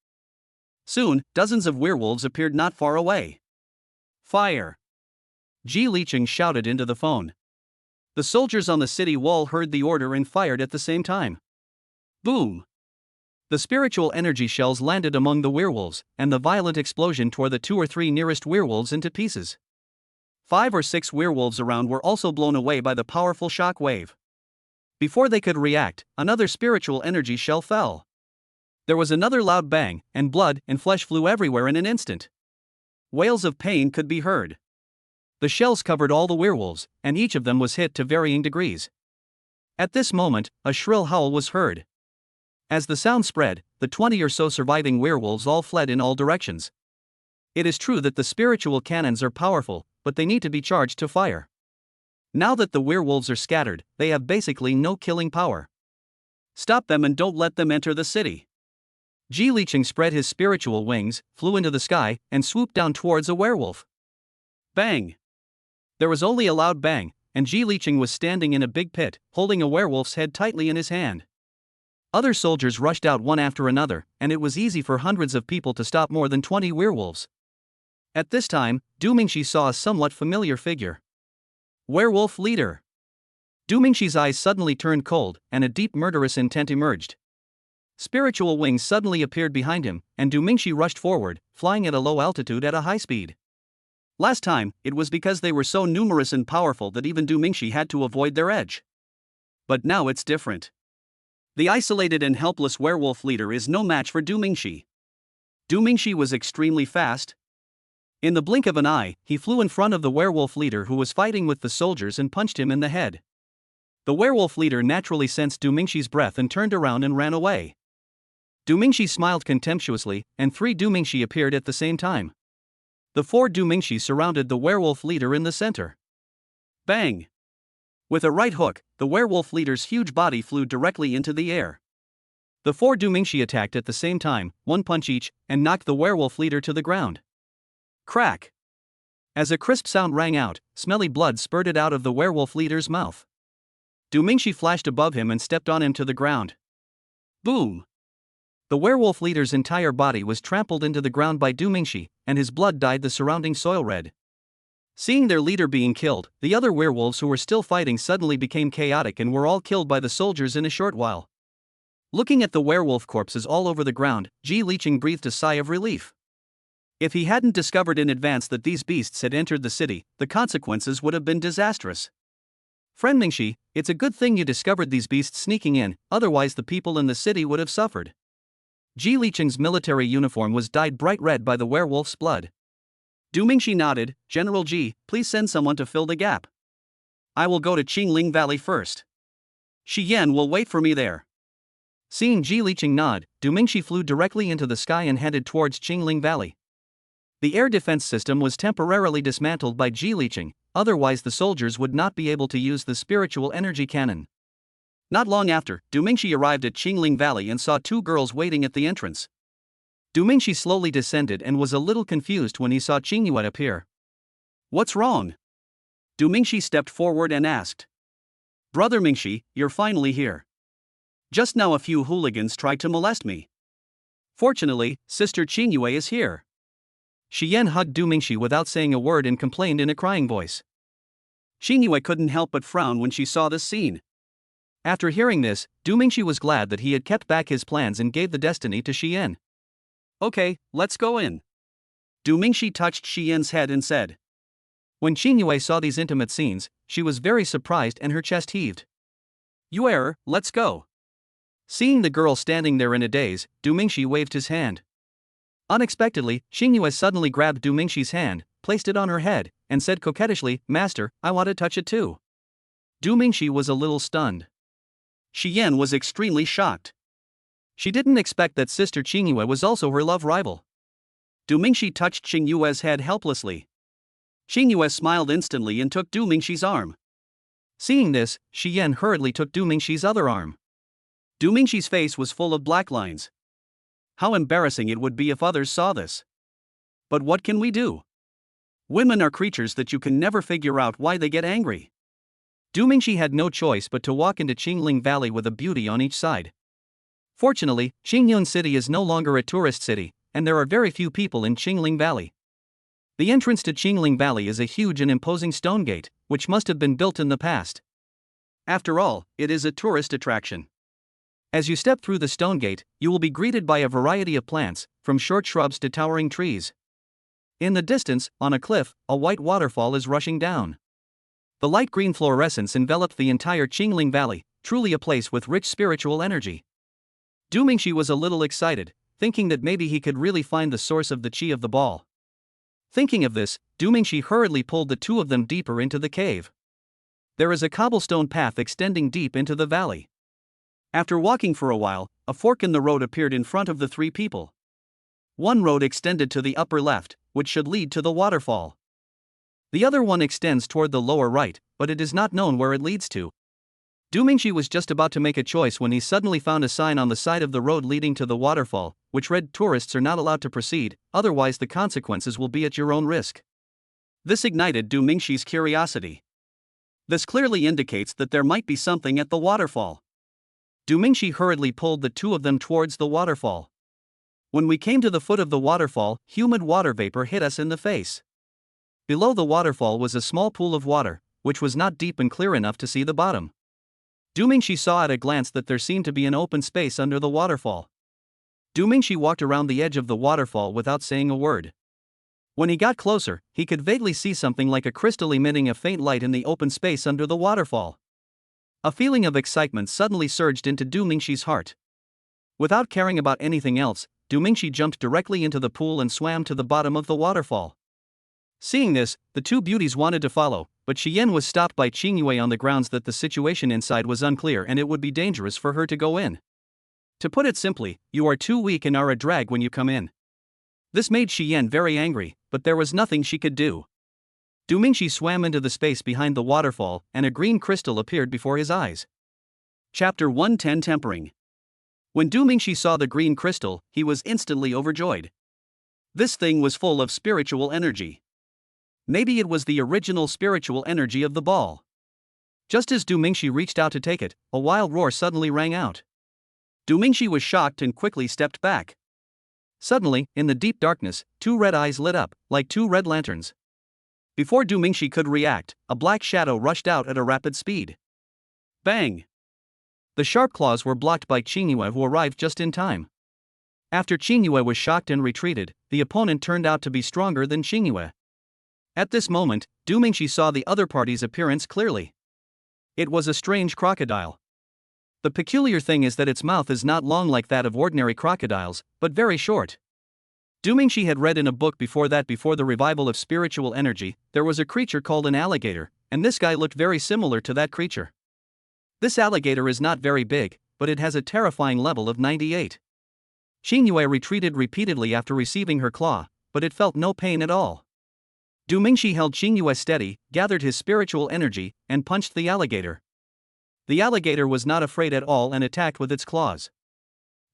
Soon, dozens of werewolves appeared not far away. Fire! Ji Liqing shouted into the phone. The soldiers on the city wall heard the order and fired at the same time. Boom! The spiritual energy shells landed among the werewolves, and the violent explosion tore the 2 or 3 nearest werewolves into pieces. 5 or 6 werewolves around were also blown away by the powerful shock wave. Before they could react, another spiritual energy shell fell. There was another loud bang, and blood and flesh flew everywhere in an instant. Wails of pain could be heard. The shells covered all the werewolves, and each of them was hit to varying degrees. At this moment, a shrill howl was heard. As the sound spread, the 20 or so surviving werewolves all fled in all directions. It is true that the spiritual cannons are powerful, but they need to be charged to fire. Now that the werewolves are scattered, they have basically no killing power. Stop them and don't let them enter the city. Ji Liqing spread his spiritual wings, flew into the sky, and swooped down towards a werewolf. Bang! There was only a loud bang, and Ji Liqing was standing in a big pit, holding a werewolf's head tightly in his hand. Other soldiers rushed out one after another, and it was easy for hundreds of people to stop more than 20 werewolves. At this time, Du Mingxi saw a somewhat familiar figure. Werewolf leader. Du Mingxi's eyes suddenly turned cold, and a deep murderous intent emerged. Spiritual wings suddenly appeared behind him, and Du Mingxi rushed forward, flying at a low altitude at a high speed. Last time, it was because they were so numerous and powerful that even Du Mingxi had to avoid their edge. But now it's different. The isolated and helpless werewolf leader is no match for Du Mingxi. Du Mingxi was extremely fast. In the blink of an eye, he flew in front of the werewolf leader who was fighting with the soldiers and punched him in the head. The werewolf leader naturally sensed Du Mingxi's breath and turned around and ran away. Du Mingxi smiled contemptuously, and 3 Du Mingxi appeared at the same time. The 4 Du Mingxi surrounded the werewolf leader in the center. Bang! With a right hook, the werewolf leader's huge body flew directly into the air. The 4 Du Mingxi attacked at the same time, 1 punch each, and knocked the werewolf leader to the ground. Crack! As a crisp sound rang out, smelly blood spurted out of the werewolf leader's mouth. Du Mingxi flashed above him and stepped on him to the ground. Boom! The werewolf leader's entire body was trampled into the ground by Du Mingxi, and his blood dyed the surrounding soil red. Seeing their leader being killed, the other werewolves who were still fighting suddenly became chaotic and were all killed by the soldiers in a short while. Looking at the werewolf corpses all over the ground, Ji Liqing breathed a sigh of relief. If he hadn't discovered in advance that these beasts had entered the city, the consequences would have been disastrous. Friend Mingxi, it's a good thing you discovered these beasts sneaking in, otherwise the people in the city would have suffered. Ji Liqing's military uniform was dyed bright red by the werewolf's blood. Du Mingxi nodded. General Ji, please send someone to fill the gap. I will go to Qingling Valley first. Shi Yan will wait for me there. Seeing Ji Liqing nod, Du Mingxi flew directly into the sky and headed towards Qingling Valley. The air defense system was temporarily dismantled by Ji Liqing, otherwise the soldiers would not be able to use the spiritual energy cannon. Not long after, Du Mingxi arrived at Qingling Valley and saw 2 girls waiting at the entrance. Du Mingxi slowly descended and was a little confused when he saw Qingyue appear. What's wrong? Du Mingxi stepped forward and asked. Brother Mingxi, you're finally here. Just now a few hooligans tried to molest me. Fortunately, Sister Qingyue is here. Shi Yan hugged Du Mingxi without saying a word and complained in a crying voice. Qingyue couldn't help but frown when she saw this scene. After hearing this, Du Mingxi was glad that he had kept back his plans and gave the destiny to Shi Yan. Okay, let's go in. Du Mingxi touched Shi Yan's head and said. When Qingyue saw these intimate scenes, she was very surprised and her chest heaved. Yuer, let's go. Seeing the girl standing there in a daze, Du Mingxi waved his hand. Unexpectedly, Qingyue suddenly grabbed Du Mingxi's hand, placed it on her head, and said coquettishly, "Master, I want to touch it too." Du Mingxi was a little stunned. Shi Yan was extremely shocked. She didn't expect that Sister Qingyue was also her love rival. Du Mingxi touched Qingyue's head helplessly. Qingyue smiled instantly and took Du Mingxi's arm. Seeing this, Shi Yan hurriedly took Du Mingxi's other arm. Du Mingxi's face was full of black lines. How embarrassing it would be if others saw this. But what can we do? Women are creatures that you can never figure out why they get angry. Du Mingxi had no choice but to walk into Qingling Valley with a beauty on each side. Fortunately, Qingyun City is no longer a tourist city, and there are very few people in Qingling Valley. The entrance to Qingling Valley is a huge and imposing stone gate, which must have been built in the past. After all, it is a tourist attraction. As you step through the stone gate, you will be greeted by a variety of plants, from short shrubs to towering trees. In the distance, on a cliff, a white waterfall is rushing down. The light green fluorescence enveloped the entire Qingling Valley, truly a place with rich spiritual energy. Du Mingxi was a little excited, thinking that maybe he could really find the source of the qi of the ball. Thinking of this, Du Mingxi hurriedly pulled the two of them deeper into the cave. There is a cobblestone path extending deep into the valley. After walking for a while, a fork in the road appeared in front of the three people. One road extended to the upper left, which should lead to the waterfall. The other one extends toward the lower right, but it is not known where it leads to. Du Mingxi was just about to make a choice when he suddenly found a sign on the side of the road leading to the waterfall, which read, "Tourists are not allowed to proceed, otherwise the consequences will be at your own risk." This ignited Du Mingxi's curiosity. This clearly indicates that there might be something at the waterfall. Du Mingxi hurriedly pulled the two of them towards the waterfall. When we came to the foot of the waterfall, humid water vapor hit us in the face. Below the waterfall was a small pool of water, which was not deep and clear enough to see the bottom. Du Mingxi saw at a glance that there seemed to be an open space under the waterfall. Du Mingxi walked around the edge of the waterfall without saying a word. When he got closer, he could vaguely see something like a crystal emitting a faint light in the open space under the waterfall. A feeling of excitement suddenly surged into Du Mingxi's heart. Without caring about anything else, Du Mingxi jumped directly into the pool and swam to the bottom of the waterfall. Seeing this, the two beauties wanted to follow, but Shi Yan was stopped by Qingyue on the grounds that the situation inside was unclear and it would be dangerous for her to go in. To put it simply, you are too weak and are a drag when you come in. This made Shi Yan very angry, but there was nothing she could do. Du Mingxi swam into the space behind the waterfall, and a green crystal appeared before his eyes. Chapter 110 Tempering. When Du Mingxi saw the green crystal, he was instantly overjoyed. This thing was full of spiritual energy. Maybe it was the original spiritual energy of the ball. Just as Du Mingxi reached out to take it, a wild roar suddenly rang out. Du Mingxi was shocked and quickly stepped back. Suddenly, in the deep darkness, two red eyes lit up, like two red lanterns. Before Du Mingxi could react, a black shadow rushed out at a rapid speed. Bang! The sharp claws were blocked by Qingyue, who arrived just in time. After Qingyue was shocked and retreated, the opponent turned out to be stronger than Qingyue. At this moment, Du Mingxi saw the other party's appearance clearly. It was a strange crocodile. The peculiar thing is that its mouth is not long like that of ordinary crocodiles, but very short. Du Mingxi had read in a book before the revival of spiritual energy, there was a creature called an alligator, and this guy looked very similar to that creature. This alligator is not very big, but it has a terrifying level of 98. Qingyue retreated repeatedly after receiving her claw, but it felt no pain at all. Du Mingxi held Qingyue steady, gathered his spiritual energy, and punched the alligator. The alligator was not afraid at all and attacked with its claws.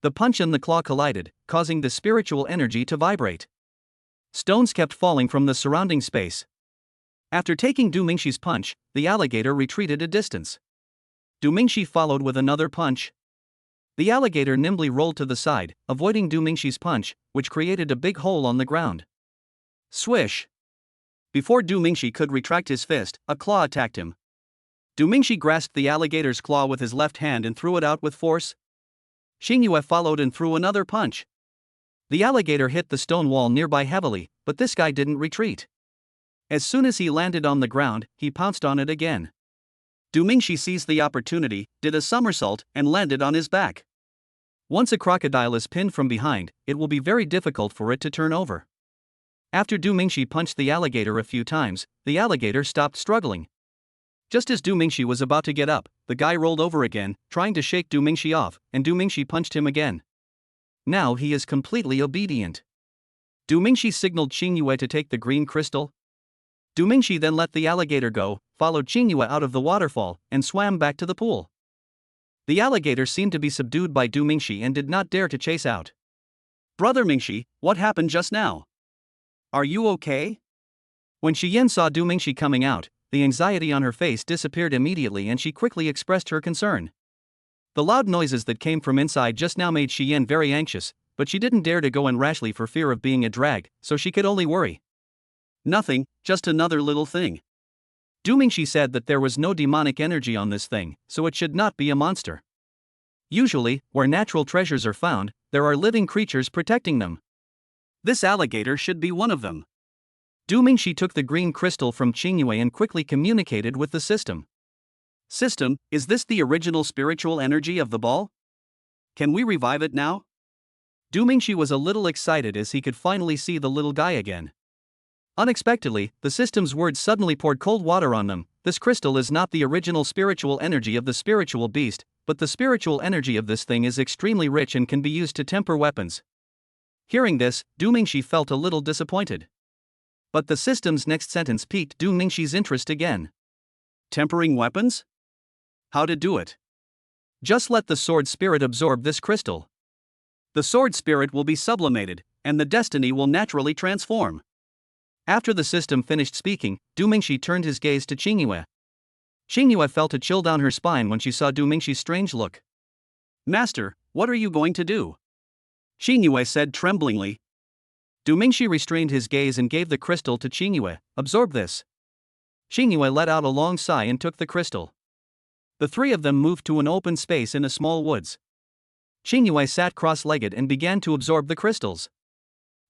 The punch and the claw collided, causing the spiritual energy to vibrate. Stones kept falling from the surrounding space. After taking Du Mingxi's punch, the alligator retreated a distance. Du Mingxi followed with another punch. The alligator nimbly rolled to the side, avoiding Du Mingxi's punch, which created a big hole on the ground. Swish! Before Du Mingxi could retract his fist, a claw attacked him. Du Mingxi grasped the alligator's claw with his left hand and threw it out with force. Qingyue followed and threw another punch. The alligator hit the stone wall nearby heavily, but this guy didn't retreat. As soon as he landed on the ground, he pounced on it again. Du Mingxi seized the opportunity, did a somersault, and landed on his back. Once a crocodile is pinned from behind, it will be very difficult for it to turn over. After Du Mingxi punched the alligator a few times, the alligator stopped struggling. Just as Du Mingxi was about to get up, the guy rolled over again, trying to shake Du Mingxi off, and Du Mingxi punched him again. Now he is completely obedient. Du Mingxi signaled Qingyue to take the green crystal. Du Mingxi then let the alligator go, followed Qingyue out of the waterfall, and swam back to the pool. The alligator seemed to be subdued by Du Mingxi and did not dare to chase out. "Brother Mingxi, what happened just now? Are you okay?" When Xiyan saw Du Mingxi coming out, the anxiety on her face disappeared immediately and she quickly expressed her concern. The loud noises that came from inside just now made Xiyan very anxious, but she didn't dare to go in rashly for fear of being a drag, so she could only worry. "Nothing, just another little thing." Du Mingxi said that there was no demonic energy on this thing, so it should not be a monster. Usually, where natural treasures are found, there are living creatures protecting them. This alligator should be one of them. Du Mingxi took the green crystal from Qingyue and quickly communicated with the system. "System, is this the original spiritual energy of the ball? Can we revive it now?" Du Mingxi was a little excited as he could finally see the little guy again. Unexpectedly, the system's words suddenly poured cold water on them. "This crystal is not the original spiritual energy of the spiritual beast, but the spiritual energy of this thing is extremely rich and can be used to temper weapons." Hearing this, Du Mingxi felt a little disappointed. But the system's next sentence piqued Du Mingxi's interest again. "Tempering weapons? How to do it?" "Just let the sword spirit absorb this crystal. The sword spirit will be sublimated, and the destiny will naturally transform." After the system finished speaking, Du Mingxi turned his gaze to Qingyue. Qingyue felt a chill down her spine when she saw Du Mingxi's strange look. "Master, what are you going to do?" Qingyue said tremblingly. Du Mingxi restrained his gaze and gave the crystal to Qingyue. "Absorb this." Qingyue let out a long sigh and took the crystal. The three of them moved to an open space in a small woods. Qingyue sat cross-legged and began to absorb the crystals.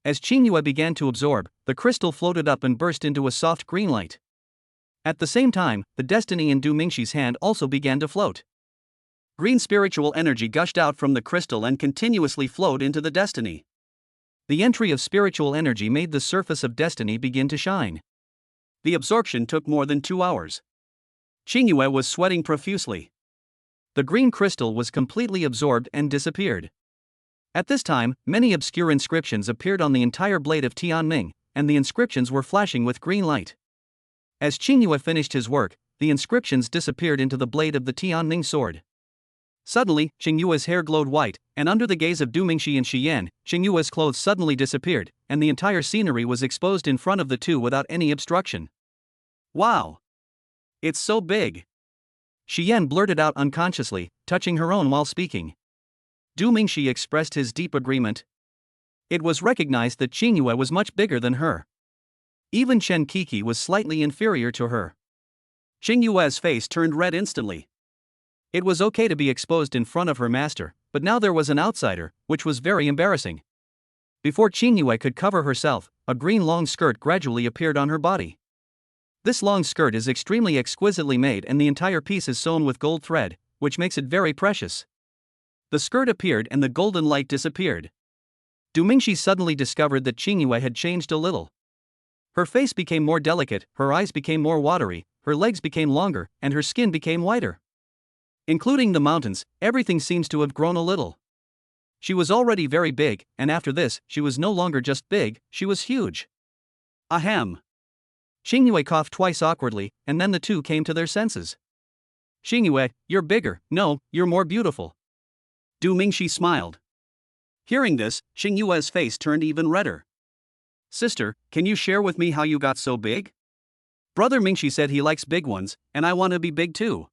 As Qingyue began to absorb, the crystal floated up and burst into a soft green light. At the same time, the destiny in Du Mingxi's hand also began to float. Green spiritual energy gushed out from the crystal and continuously flowed into the destiny. The entry of spiritual energy made the surface of destiny begin to shine. The absorption took more than 2 hours. Qingyue was sweating profusely. The green crystal was completely absorbed and disappeared. At this time, many obscure inscriptions appeared on the entire blade of Tianming, and the inscriptions were flashing with green light. As Qingyue finished his work, the inscriptions disappeared into the blade of the Tianming sword. Suddenly, Qingyue's hair glowed white, and under the gaze of Du Mingxi and Xiyan, Qingyue's clothes suddenly disappeared, and the entire scenery was exposed in front of the two without any obstruction. "Wow! It's so big!" Xiyan blurted out unconsciously, touching her own while speaking. Du Mingxi expressed his deep agreement. It was recognized that Qingyue was much bigger than her. Even Chen Kiki was slightly inferior to her. Qingyue's face turned red instantly. It was okay to be exposed in front of her master, but now there was an outsider, which was very embarrassing. Before Qingyue could cover herself, a green long skirt gradually appeared on her body. This long skirt is extremely exquisitely made and the entire piece is sewn with gold thread, which makes it very precious. The skirt appeared and the golden light disappeared. Du Mingxi suddenly discovered that Qingyue had changed a little. Her face became more delicate, her eyes became more watery, her legs became longer, and her skin became whiter. Including the mountains, everything seems to have grown a little. She was already very big, and after this, she was no longer just big, she was huge. Ahem. Qingyue coughed twice awkwardly, and then the two came to their senses. "Qingyue, you're bigger, no, you're more beautiful." Du Mingxi smiled. Hearing this, Qingyue's face turned even redder. "Sister, can you share with me how you got so big?" "Brother Mingxi said he likes big ones, and I want to be big too."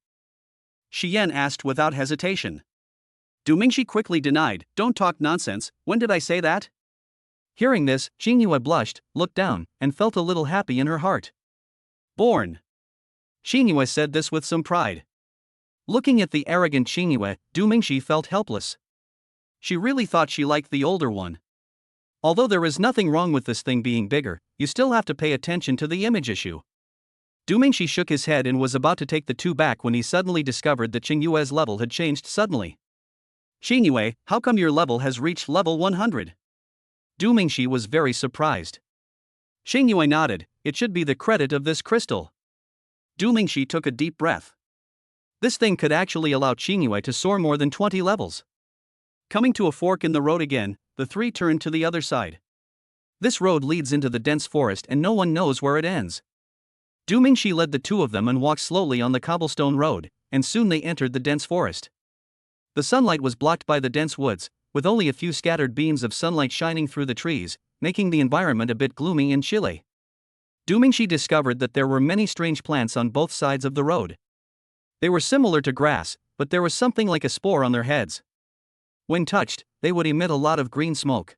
Xiyan asked without hesitation. Du Mingxi quickly denied, "Don't talk nonsense, when did I say that?" Hearing this, Qingyue blushed, looked down, and felt a little happy in her heart. "Born." Qingyue said this with some pride. Looking at the arrogant Qingyue, Du Mingxi felt helpless. She really thought she liked the older one. Although there is nothing wrong with this thing being bigger, you still have to pay attention to the image issue. Du Mingxi shook his head and was about to take the two back when he suddenly discovered that Qingyue's level had changed suddenly. "Qingyue, how come your level has reached level 100? Du Mingxi was very surprised. Xingyue nodded. It should be the credit of this crystal. Du Mingxi took a deep breath. This thing could actually allow Xingyue to soar more than 20 levels. Coming to a fork in the road again, the three turned to the other side. This road leads into the dense forest and no one knows where it ends. Du Mingxi led the two of them and walked slowly on the cobblestone road, and soon they entered the dense forest. The sunlight was blocked by the dense woods, with only a few scattered beams of sunlight shining through the trees, making the environment a bit gloomy and chilly. Du Mingxi discovered that there were many strange plants on both sides of the road. They were similar to grass, but there was something like a spore on their heads. When touched, they would emit a lot of green smoke.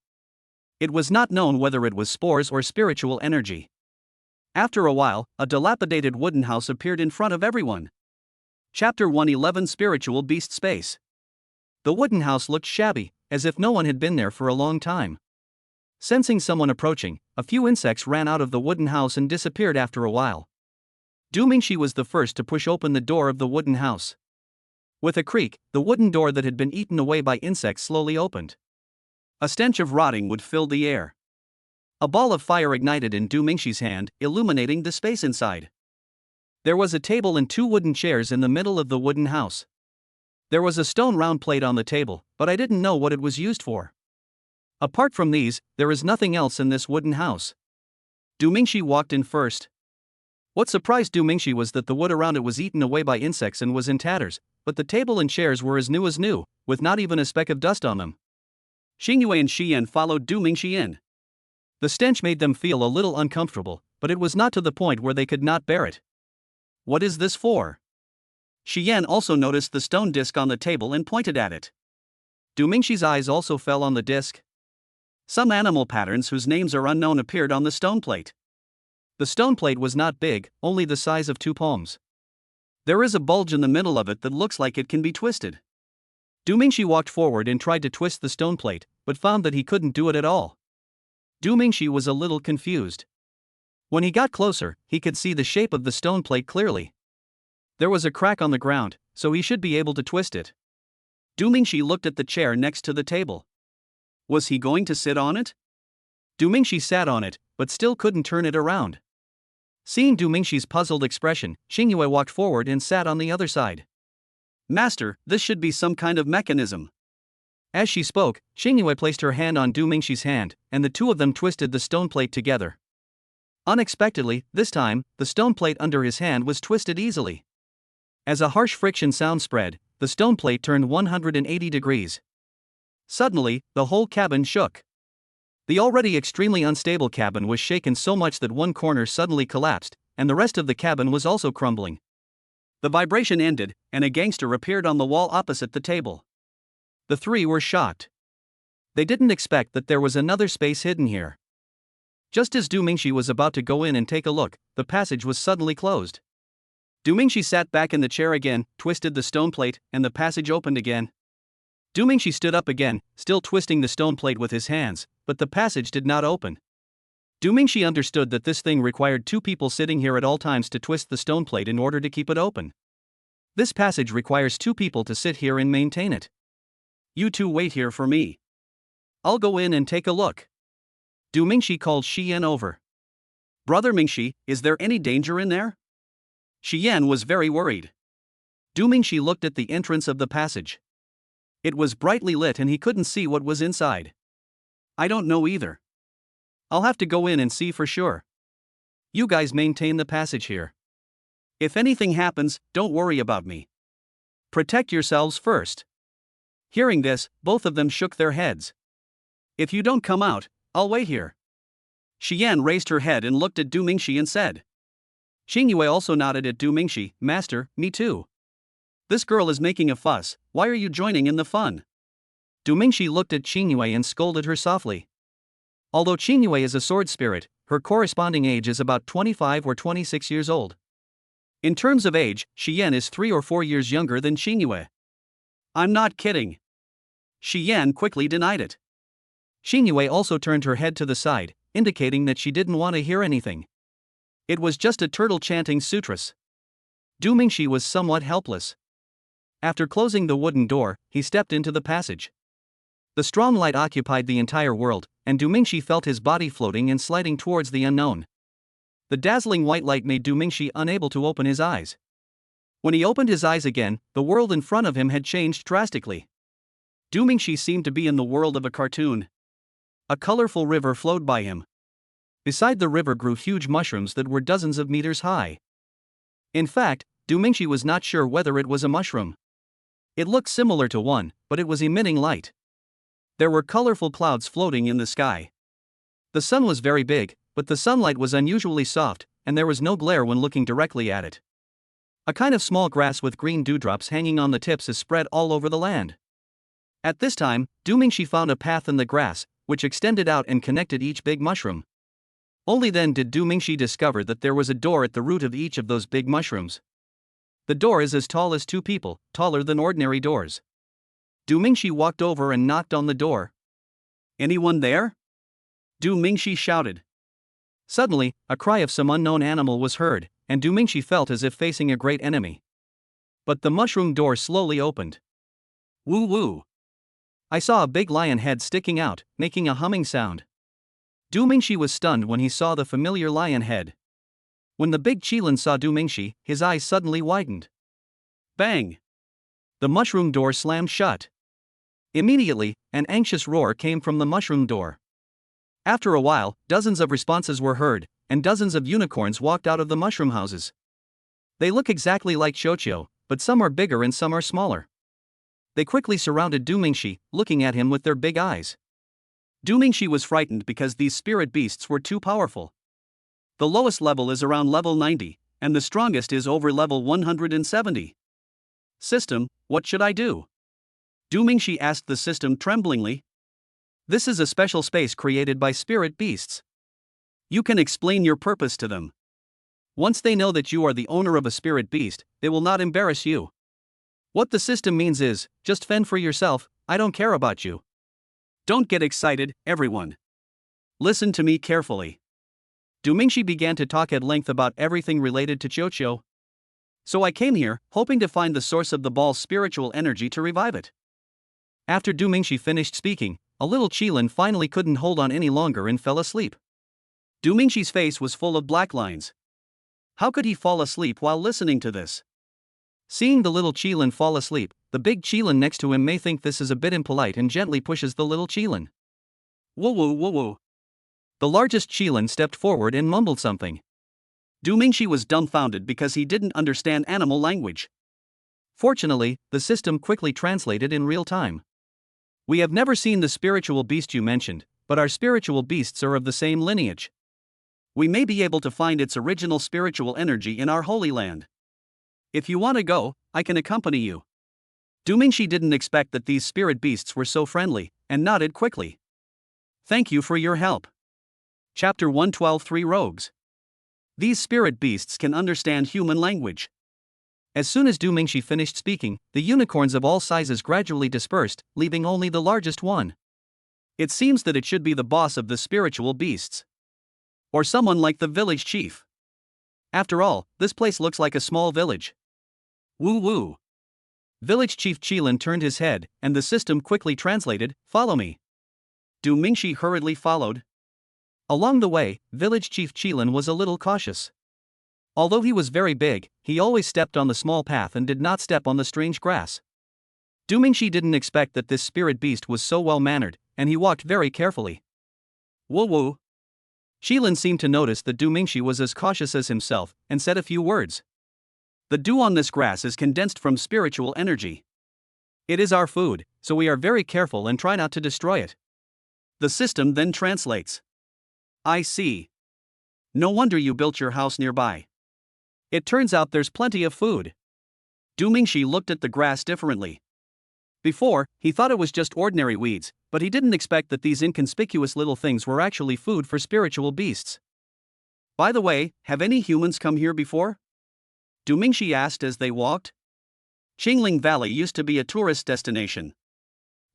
It was not known whether it was spores or spiritual energy. After a while, a dilapidated wooden house appeared in front of everyone. Chapter 111 Spiritual Beast Space. The wooden house looked shabby, as if no one had been there for a long time. Sensing someone approaching, a few insects ran out of the wooden house and disappeared after a while. Du Mingxi was the first to push open the door of the wooden house. With a creak, the wooden door that had been eaten away by insects slowly opened. A stench of rotting wood filled the air. A ball of fire ignited in Du Mingxi's hand, illuminating the space inside. There was a table and two wooden chairs in the middle of the wooden house. There was a stone round plate on the table, but I didn't know what it was used for. Apart from these, there is nothing else in this wooden house. Du Mingxi walked in first. What surprised Du Mingxi was that the wood around it was eaten away by insects and was in tatters, but the table and chairs were as new, with not even a speck of dust on them. Xingyue and Xiyan followed Du Mingxi in. The stench made them feel a little uncomfortable, but it was not to the point where they could not bear it. What is this for? Xiyan also noticed the stone disc on the table and pointed at it. Du Mingxi's eyes also fell on the disc. Some animal patterns whose names are unknown appeared on the stone plate. The stone plate was not big, only the size of 2 palms. There is a bulge in the middle of it that looks like it can be twisted. Du Mingxi walked forward and tried to twist the stone plate, but found that he couldn't do it at all. Du Mingxi was a little confused. When he got closer, he could see the shape of the stone plate clearly. There was a crack on the ground, so he should be able to twist it. Du Mingxi looked at the chair next to the table. Was he going to sit on it? Du Mingxi sat on it, but still couldn't turn it around. Seeing Du Mingxi's puzzled expression, Xingyue walked forward and sat on the other side. Master, this should be some kind of mechanism. As she spoke, Xingyue placed her hand on Du Mingxi's hand, and the two of them twisted the stone plate together. Unexpectedly, this time, the stone plate under his hand was twisted easily. As a harsh friction sound spread, the stone plate turned 180 degrees. Suddenly, the whole cabin shook. The already extremely unstable cabin was shaken so much that one corner suddenly collapsed, and the rest of the cabin was also crumbling. The vibration ended, and a gangster appeared on the wall opposite the table. The three were shocked. They didn't expect that there was another space hidden here. Just as Du Mingxi was about to go in and take a look, the passage was suddenly closed. Du Mingxi sat back in the chair again, twisted the stone plate, and the passage opened again. Du Mingxi stood up again, still twisting the stone plate with his hands, but the passage did not open. Du Mingxi understood that this thing required 2 people sitting here at all times to twist the stone plate in order to keep it open. This passage requires 2 people to sit here and maintain it. You two wait here for me. I'll go in and take a look. Du Mingxi called Xiyan over. Brother Mingxi, is there any danger in there? Xiyan was very worried. Du Mingxi looked at the entrance of the passage. It was brightly lit and he couldn't see what was inside. I don't know either. I'll have to go in and see for sure. You guys maintain the passage here. If anything happens, don't worry about me. Protect yourselves first. Hearing this, both of them shook their heads. If you don't come out, I'll wait here. Xiyan raised her head and looked at Du Mingxi and said. Xingyue also nodded at Du Mingxi. Master, me too. This girl is making a fuss, why are you joining in the fun? Du Mingxi looked at Xingyue and scolded her softly. Although Xingyue is a sword spirit, her corresponding age is about 25 or 26 years old. In terms of age, Xiyan is 3 or 4 years younger than Xingyue. I'm not kidding. Xiyan quickly denied it. Xingyue also turned her head to the side, indicating that she didn't want to hear anything. It was just a turtle chanting sutras. Du Mingxi was somewhat helpless. After closing the wooden door, he stepped into the passage. The strong light occupied the entire world, and Du Mingxi felt his body floating and sliding towards the unknown. The dazzling white light made Du Mingxi unable to open his eyes. When he opened his eyes again, the world in front of him had changed drastically. Du Mingxi seemed to be in the world of a cartoon. A colorful river flowed by him. Beside the river grew huge mushrooms that were dozens of meters high. In fact, Du Mingxi was not sure whether it was a mushroom. It looked similar to one, but it was emitting light. There were colorful clouds floating in the sky. The sun was very big, but the sunlight was unusually soft, and there was no glare when looking directly at it. A kind of small grass with green dewdrops hanging on the tips is spread all over the land. At this time, Du Mingxi found a path in the grass, which extended out and connected each big mushroom. Only then did Du Mingxi discover that there was a door at the root of each of those big mushrooms. The door is as tall as two people, taller than ordinary doors. Du Mingxi walked over and knocked on the door. "Anyone there?" Du Mingxi shouted. Suddenly, a cry of some unknown animal was heard, and Du Mingxi felt as if facing a great enemy. But the mushroom door slowly opened. Woo woo! I saw a big lion head sticking out, making a humming sound. Du Mingxi was stunned when he saw the familiar lion head. When the big Qilin saw Du Mingxi, his eyes suddenly widened. Bang! The mushroom door slammed shut. Immediately, an anxious roar came from the mushroom door. After a while, dozens of responses were heard, and dozens of unicorns walked out of the mushroom houses. They look exactly like Xiaoqiu, but some are bigger and some are smaller. They quickly surrounded Du Mingxi, looking at him with their big eyes. Du Mingxi was frightened because these spirit beasts were too powerful. The lowest level is around level 90, and the strongest is over level 170. System, what should I do? Du Mingxi asked the system tremblingly. This is a special space created by spirit beasts. You can explain your purpose to them. Once they know that you are the owner of a spirit beast, they will not embarrass you. What the system means is, just fend for yourself, I don't care about you. Don't get excited, everyone. Listen to me carefully. Du Mingxi began to talk at length about everything related to Qiuqiu. So I came here, hoping to find the source of the ball's spiritual energy to revive it. After Du Mingxi finished speaking, a little Qilin finally couldn't hold on any longer and fell asleep. Du Mingxi's face was full of black lines. How could he fall asleep while listening to this? Seeing the little Qilin fall asleep, the big Qilin next to him may think this is a bit impolite and gently pushes the little Qilin. Woo woo woo woo. The largest Qilin stepped forward and mumbled something. Du Mingxi was dumbfounded because he didn't understand animal language. Fortunately, the system quickly translated in real time. We have never seen the spiritual beast you mentioned, but our spiritual beasts are of the same lineage. We may be able to find its original spiritual energy in our Holy Land. If you want to go, I can accompany you. Du Mingxi didn't expect that these spirit beasts were so friendly, and nodded quickly. Thank you for your help. Chapter 112 Three Rogues. These spirit beasts can understand human language. As soon as Du Mingxi finished speaking, the unicorns of all sizes gradually dispersed, leaving only the largest one. It seems that it should be the boss of the spiritual beasts. Or someone like the village chief. After all, this place looks like a small village. Woo woo. Village Chief Qilin turned his head, and the system quickly translated, "Follow me." Du Mingxi hurriedly followed. Along the way, Village Chief Qilin was a little cautious. Although he was very big, he always stepped on the small path and did not step on the strange grass. Du Mingxi didn't expect that this spirit beast was so well-mannered, and he walked very carefully. Woo woo. Qilin seemed to notice that Du Mingxi was as cautious as himself, and said a few words. The dew on this grass is condensed from spiritual energy. It is our food, so we are very careful and try not to destroy it. The system then translates. I see. No wonder you built your house nearby. It turns out there's plenty of food. Du Mingxi looked at the grass differently. Before, he thought it was just ordinary weeds, but he didn't expect that these inconspicuous little things were actually food for spiritual beasts. By the way, have any humans come here before? Du Mingxi asked as they walked. Qingling Valley used to be a tourist destination.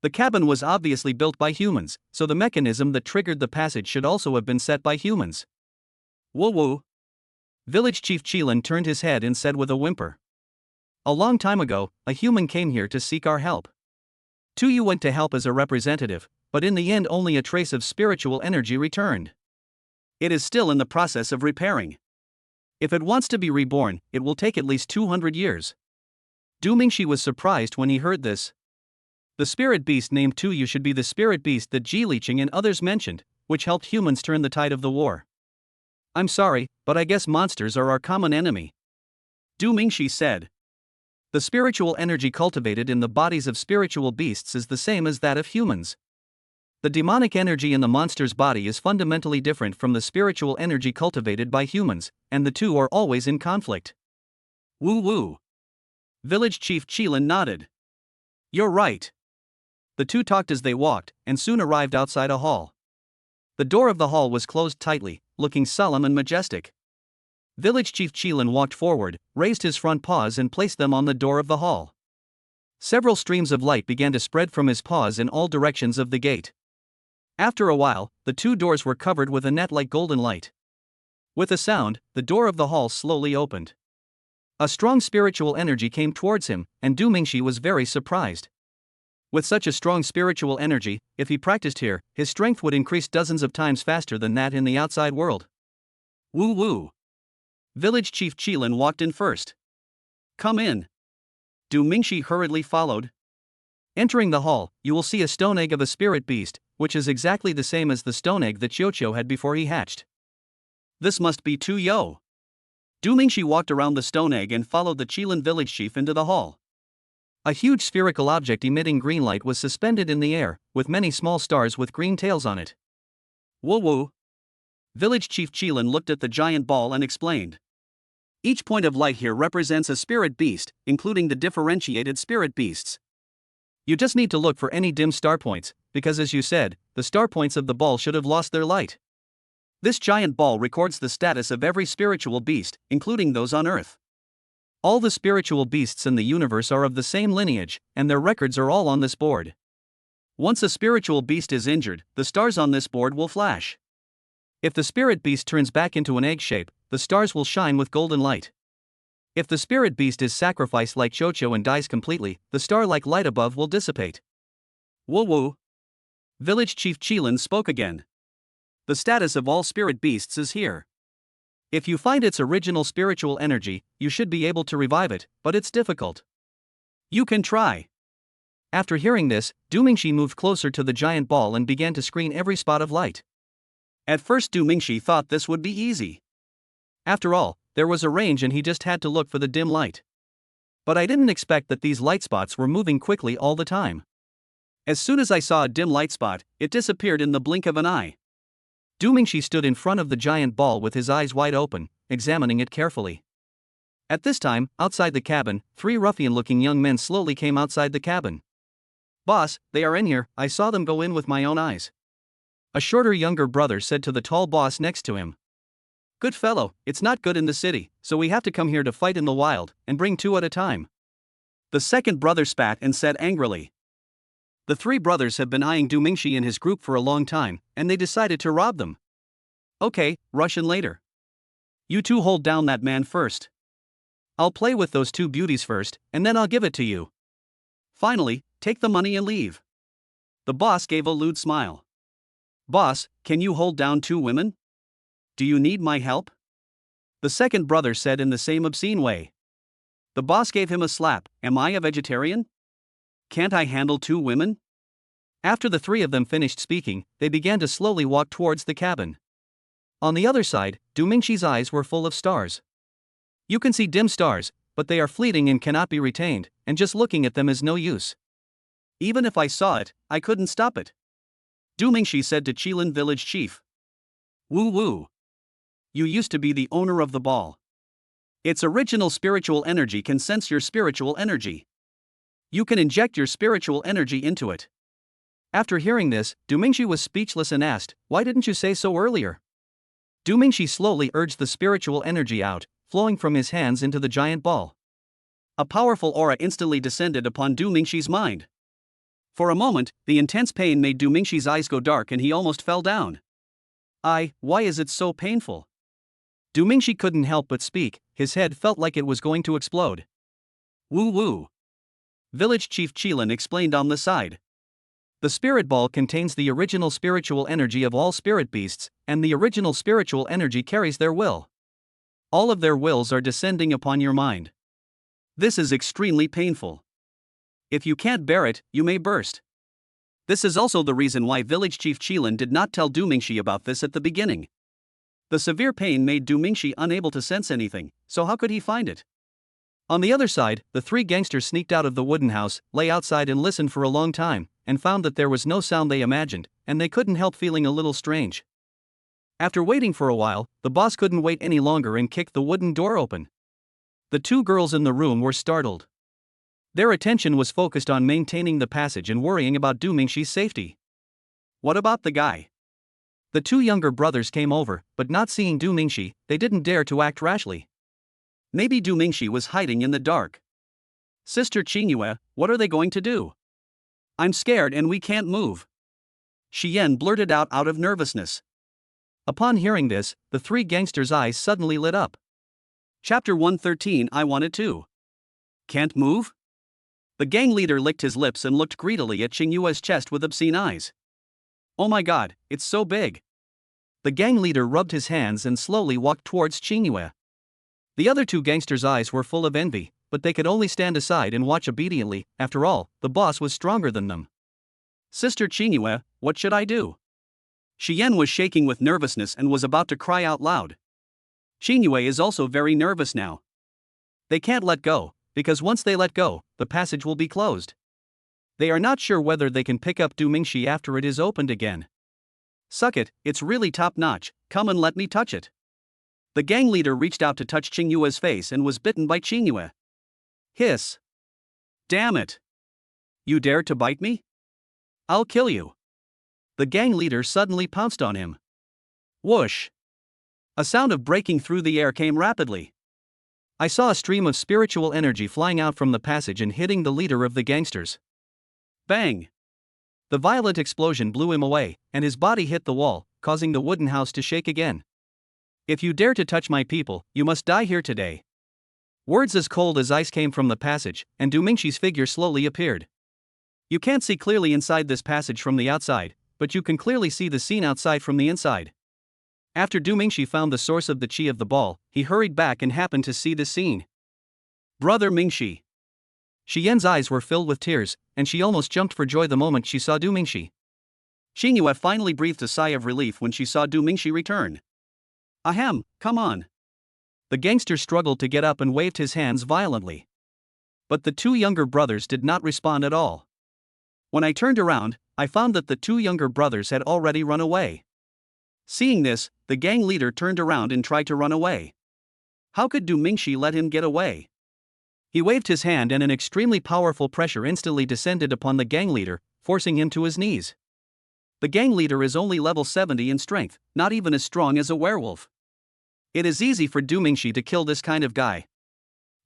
The cabin was obviously built by humans, so the mechanism that triggered the passage should also have been set by humans. Woo woo. Village Chief Qilin turned his head and said with a whimper. A long time ago, a human came here to seek our help. Tu Yu went to help as a representative, but in the end only a trace of spiritual energy returned. It is still in the process of repairing. If it wants to be reborn, it will take at least 200 years. Du Mingxi was surprised when he heard this. The spirit beast named Tu Yu should be the spirit beast that Ji Liqing and others mentioned, which helped humans turn the tide of the war. I'm sorry, but I guess monsters are our common enemy. Du Mingxi said. The spiritual energy cultivated in the bodies of spiritual beasts is the same as that of humans. The demonic energy in the monster's body is fundamentally different from the spiritual energy cultivated by humans, and the two are always in conflict. Woo woo. Village Chief Qilin nodded. You're right. The two talked as they walked, and soon arrived outside a hall. The door of the hall was closed tightly, looking solemn and majestic. Village Chief Qilin walked forward, raised his front paws and placed them on the door of the hall. Several streams of light began to spread from his paws in all directions of the gate. After a while, the two doors were covered with a net like golden light. With a sound, the door of the hall slowly opened. A strong spiritual energy came towards him, and Du Mingxi was very surprised. With such a strong spiritual energy, if he practiced here, his strength would increase dozens of times faster than that in the outside world. Woo woo. Village Chief Qilin walked in first. Come in. Du Mingxi hurriedly followed. Entering the hall, you will see a stone egg of a spirit beast, which is exactly the same as the stone egg that Xiuqiu had before he hatched. This must be Tu Yo. Du Mingxi walked around the stone egg and followed the Qilin village chief into the hall. A huge spherical object emitting green light was suspended in the air, with many small stars with green tails on it. Woo woo. Village Chief Qilin looked at the giant ball and explained. Each point of light here represents a spirit beast, including the differentiated spirit beasts. You just need to look for any dim star points, because as you said, the star points of the ball should have lost their light. This giant ball records the status of every spiritual beast, including those on Earth. All the spiritual beasts in the universe are of the same lineage, and their records are all on this board. Once a spiritual beast is injured, the stars on this board will flash. If the spirit beast turns back into an egg shape, the stars will shine with golden light. If the spirit beast is sacrificed like Xiuqiu and dies completely, the star-like light above will dissipate. Woo woo. Village Chief Qilin spoke again. The status of all spirit beasts is here. If you find its original spiritual energy, you should be able to revive it, but it's difficult. You can try. After hearing this, Du Mingxi moved closer to the giant ball and began to screen every spot of light. At first Du Mingxi thought this would be easy. After all, there was a range and he just had to look for the dim light. But I didn't expect that these light spots were moving quickly all the time. As soon as I saw a dim light spot, it disappeared in the blink of an eye. Du Mingxi stood in front of the giant ball with his eyes wide open, examining it carefully. At this time, outside the cabin, 3 ruffian-looking young men slowly came outside the cabin. Boss, they are in here, I saw them go in with my own eyes. A shorter younger brother said to the tall boss next to him. Good fellow, it's not good in the city, so we have to come here to fight in the wild, and bring 2 at a time. The second brother spat and said angrily. The 3 brothers have been eyeing Du Mingxi and his group for a long time, and they decided to rob them. Okay, rush in later. You 2 hold down that man first. I'll play with those 2 beauties first, and then I'll give it to you. Finally, take the money and leave. The boss gave a lewd smile. Boss, can you hold down 2 women? Do you need my help? The second brother said in the same obscene way. The boss gave him a slap. Am I a vegetarian? Can't I handle 2 women? After the 3 of them finished speaking, they began to slowly walk towards the cabin. On the other side, Du Mingxi's eyes were full of stars. You can see dim stars, but they are fleeting and cannot be retained, and just looking at them is no use. Even if I saw it, I couldn't stop it. Du Mingxi said to Qilin village chief. Woo woo. You used to be the owner of the ball. Its original spiritual energy can sense your spiritual energy. You can inject your spiritual energy into it. After hearing this, Du Mingxi was speechless and asked, why didn't you say so earlier? Du Mingxi slowly urged the spiritual energy out, flowing from his hands into the giant ball. A powerful aura instantly descended upon Du Mingxi's mind. For a moment, the intense pain made Du Mingxi's eyes go dark and he almost fell down. Why is it so painful? Du Mingxi couldn't help but speak, his head felt like it was going to explode. Woo woo. Village Chief Qilin explained on the side. The spirit ball contains the original spiritual energy of all spirit beasts, and the original spiritual energy carries their will. All of their wills are descending upon your mind. This is extremely painful. If you can't bear it, you may burst. This is also the reason why Village Chief Qilin did not tell Du Mingxi about this at the beginning. The severe pain made Du Mingxi unable to sense anything, so how could he find it? On the other side, the three gangsters sneaked out of the wooden house, lay outside and listened for a long time, and found that there was no sound they imagined, and they couldn't help feeling a little strange. After waiting for a while, the boss couldn't wait any longer and kicked the wooden door open. The two girls in the room were startled. Their attention was focused on maintaining the passage and worrying about Du Mingxi's safety. What about the guy? The two younger brothers came over, but not seeing Du Mingxi, they didn't dare to act rashly. Maybe Du Mingxi was hiding in the dark. Sister Qingyue, what are they going to do? I'm scared and we can't move. Xian blurted out of nervousness. Upon hearing this, the three gangsters' eyes suddenly lit up. Chapter 113 I wanted to. Can't move? The gang leader licked his lips and looked greedily at Qingyue's chest with obscene eyes. Oh my god, it's so big. The gang leader rubbed his hands and slowly walked towards Qingyue. The other two gangsters' eyes were full of envy, but they could only stand aside and watch obediently. After all, the boss was stronger than them. Sister Qingyue, what should I do? Xian was shaking with nervousness and was about to cry out loud. Qingyue is also very nervous now. They can't let go, because once they let go, the passage will be closed. They are not sure whether they can pick up Du Mingxi after it is opened again. Suck it, it's really top-notch, come and let me touch it. The gang leader reached out to touch Qingyue's face and was bitten by Qingyue. Hiss. Damn it. You dare to bite me? I'll kill you. The gang leader suddenly pounced on him. Whoosh. A sound of breaking through the air came rapidly. I saw a stream of spiritual energy flying out from the passage and hitting the leader of the gangsters. Bang! The violent explosion blew him away, and his body hit the wall, causing the wooden house to shake again. If you dare to touch my people, you must die here today. Words as cold as ice came from the passage, and Du Mingxi's figure slowly appeared. You can't see clearly inside this passage from the outside, but you can clearly see the scene outside from the inside. After Du Mingxi found the source of the qi of the ball, he hurried back and happened to see the scene. Brother Mingxi. Xian's eyes were filled with tears, and she almost jumped for joy the moment she saw Du Mingxi. Qingyue finally breathed a sigh of relief when she saw Du Mingxi return. Ahem, come on. The gangster struggled to get up and waved his hands violently. But the two younger brothers did not respond at all. When I turned around, I found that the two younger brothers had already run away. Seeing this, the gang leader turned around and tried to run away. How could Du Mingxi let him get away? He waved his hand and an extremely powerful pressure instantly descended upon the gang leader, forcing him to his knees. The gang leader is only level 70 in strength, not even as strong as a werewolf. It is easy for Du Mingxi to kill this kind of guy.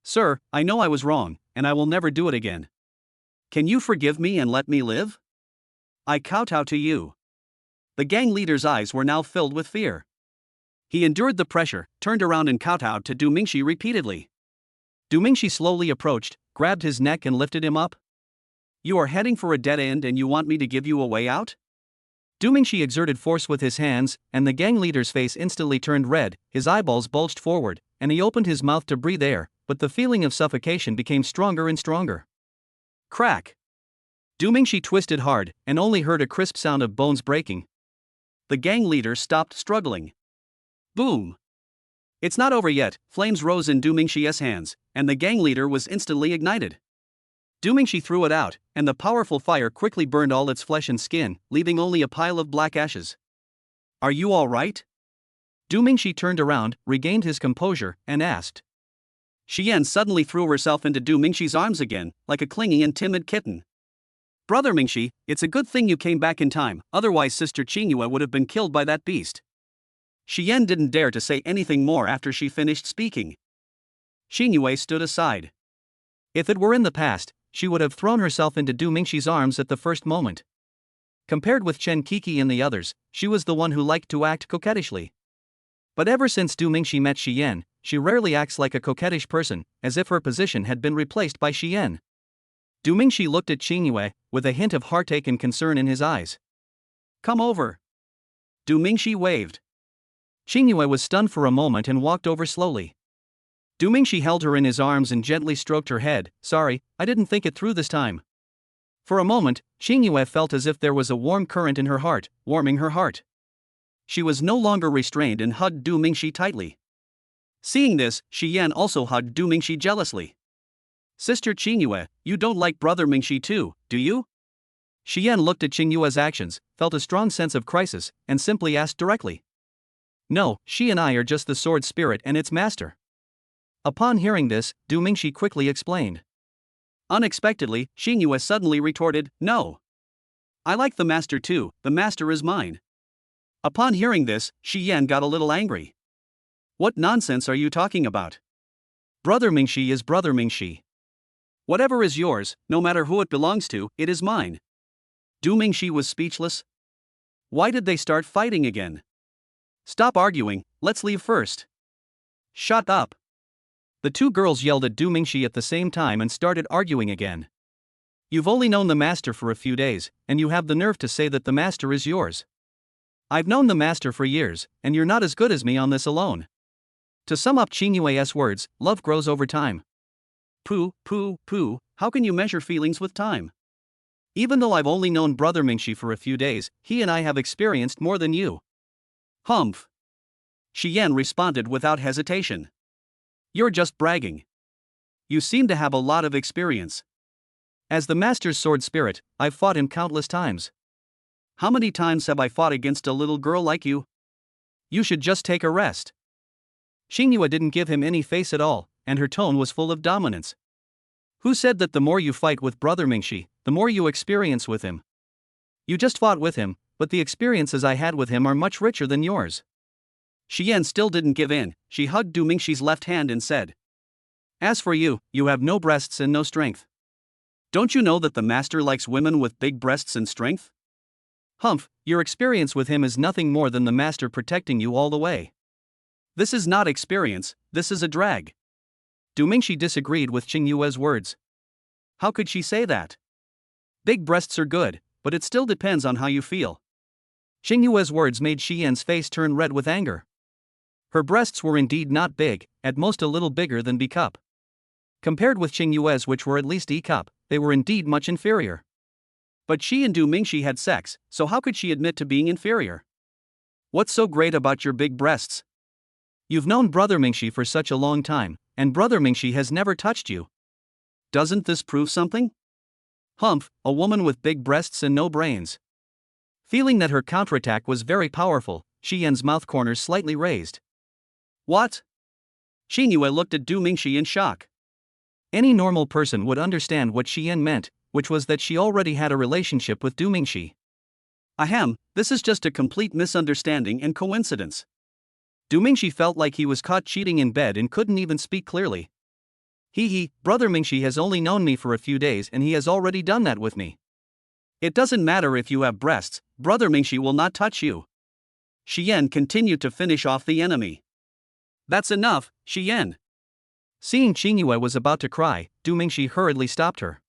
Sir, I know I was wrong, and I will never do it again. Can you forgive me and let me live? I kowtow to you. The gang leader's eyes were now filled with fear. He endured the pressure, turned around and kowtowed to Du Mingxi repeatedly. Du Mingxi slowly approached, grabbed his neck and lifted him up. You are heading for a dead end and you want me to give you a way out? Du Mingxi exerted force with his hands, and the gang leader's face instantly turned red, his eyeballs bulged forward, and he opened his mouth to breathe air, but the feeling of suffocation became stronger and stronger. Crack! Du Mingxi twisted hard, and only heard a crisp sound of bones breaking. The gang leader stopped struggling. Boom! It's not over yet, flames rose in Du Mingxi's hands, and the gang leader was instantly ignited. Du Mingxi threw it out, and the powerful fire quickly burned all its flesh and skin, leaving only a pile of black ashes. Are you all right? Du Mingxi turned around, regained his composure, and asked. Xian suddenly threw herself into Du Mingxi's arms again, like a clingy and timid kitten. Brother Mingxi, it's a good thing you came back in time, otherwise Sister Qingyue would have been killed by that beast. Xian didn't dare to say anything more after she finished speaking. Qingyue stood aside. If it were in the past, she would have thrown herself into Du Mingxi's arms at the first moment. Compared with Chen Kiki and the others, she was the one who liked to act coquettishly. But ever since Du Mingxi met Xian, she rarely acts like a coquettish person, as if her position had been replaced by Xian. Du Mingxi looked at Qingyue, with a hint of heartache and concern in his eyes. Come over. Du Mingxi waved. Qingyue was stunned for a moment and walked over slowly. Du Mingxi held her in his arms and gently stroked her head. Sorry, I didn't think it through this time. For a moment, Qingyue felt as if there was a warm current in her heart, warming her heart. She was no longer restrained and hugged Du Mingxi tightly. Seeing this, Shi Yan also hugged Du Mingxi jealously. Sister Qingyue, you don't like brother Mingxi too, do you? Shi Yan looked at Qingyue's actions, felt a strong sense of crisis, and simply asked directly. No, she and I are just the sword spirit and its master. Upon hearing this, Du Mingxi quickly explained. Unexpectedly, Qingyue suddenly retorted, No. I like the master too, the master is mine. Upon hearing this, Shi Yan got a little angry. What nonsense are you talking about? Brother Mingxi is brother Mingxi. Whatever is yours, no matter who it belongs to, it is mine. Du Mingxi was speechless. Why did they start fighting again? Stop arguing, let's leave first. Shut up. The two girls yelled at Du Mingxi at the same time and started arguing again. You've only known the master for a few days, and you have the nerve to say that the master is yours. I've known the master for years, and you're not as good as me on this alone. To sum up Qingyue's words, love grows over time. Pooh, how can you measure feelings with time? Even though I've only known brother Mingxi for a few days, he and I have experienced more than you. Humph. Shi Yan responded without hesitation. You're just bragging. You seem to have a lot of experience. As the master's sword spirit, I've fought him countless times. How many times have I fought against a little girl like you? You should just take a rest. Qingyue didn't give him any face at all, and her tone was full of dominance. Who said that the more you fight with brother Mingxi, the more you experience with him? You just fought with him, but the experiences I had with him are much richer than yours. Shi Yan still didn't give in. She hugged Du Mingxi's left hand and said, As for you, you have no breasts and no strength. Don't you know that the master likes women with big breasts and strength? Humph, your experience with him is nothing more than the master protecting you all the way. This is not experience, this is a drag. Du Mingxi disagreed with Qingyue's words. How could she say that? Big breasts are good, but it still depends on how you feel. Qingyue's words made Shi Yan's face turn red with anger. Her breasts were indeed not big, at most a little bigger than B cup. Compared with Qingyue's, which were at least E cup, they were indeed much inferior. But she and Du Mingxi had sex, so how could she admit to being inferior? What's so great about your big breasts? You've known brother Mingxi for such a long time, and brother Mingxi has never touched you. Doesn't this prove something? Humph, a woman with big breasts and no brains. Feeling that her counterattack was very powerful, Shi Yan's mouth corners slightly raised. What? Qingyue looked at Du Mingxi in shock. Any normal person would understand what Shi Yan meant, which was that she already had a relationship with Du Mingxi. Ahem, this is just a complete misunderstanding and coincidence. Du Mingxi felt like he was caught cheating in bed and couldn't even speak clearly. Brother Mingxi has only known me for a few days and he has already done that with me. It doesn't matter if you have breasts, brother Mingxi will not touch you. Shi Yan continued to finish off the enemy. That's enough, Shi Yan. Seeing Qingyue was about to cry, Du Mingxi hurriedly stopped her.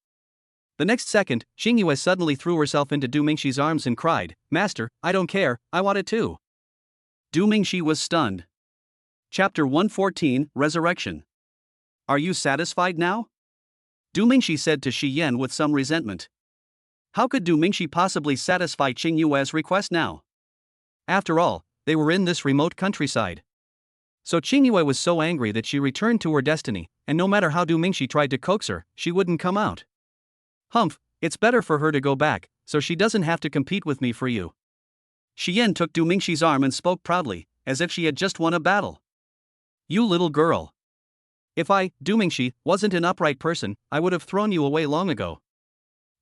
The next second, Qingyue suddenly threw herself into Du Mingxi's arms and cried, Master, I don't care, I want it too. Du Mingxi was stunned. Chapter 114, Resurrection. Are you satisfied now? Du Mingxi said to Shi Yan with some resentment. How could Du Mingxi possibly satisfy Qingyue's request now? After all, they were in this remote countryside. So Qingyue was so angry that she returned to her destiny, and no matter how Du Mingxi tried to coax her, she wouldn't come out. Humph, it's better for her to go back, so she doesn't have to compete with me for you. Shi Yan took Du Mingxi's arm and spoke proudly, as if she had just won a battle. You little girl. If I, Du Mingxi, wasn't an upright person, I would have thrown you away long ago.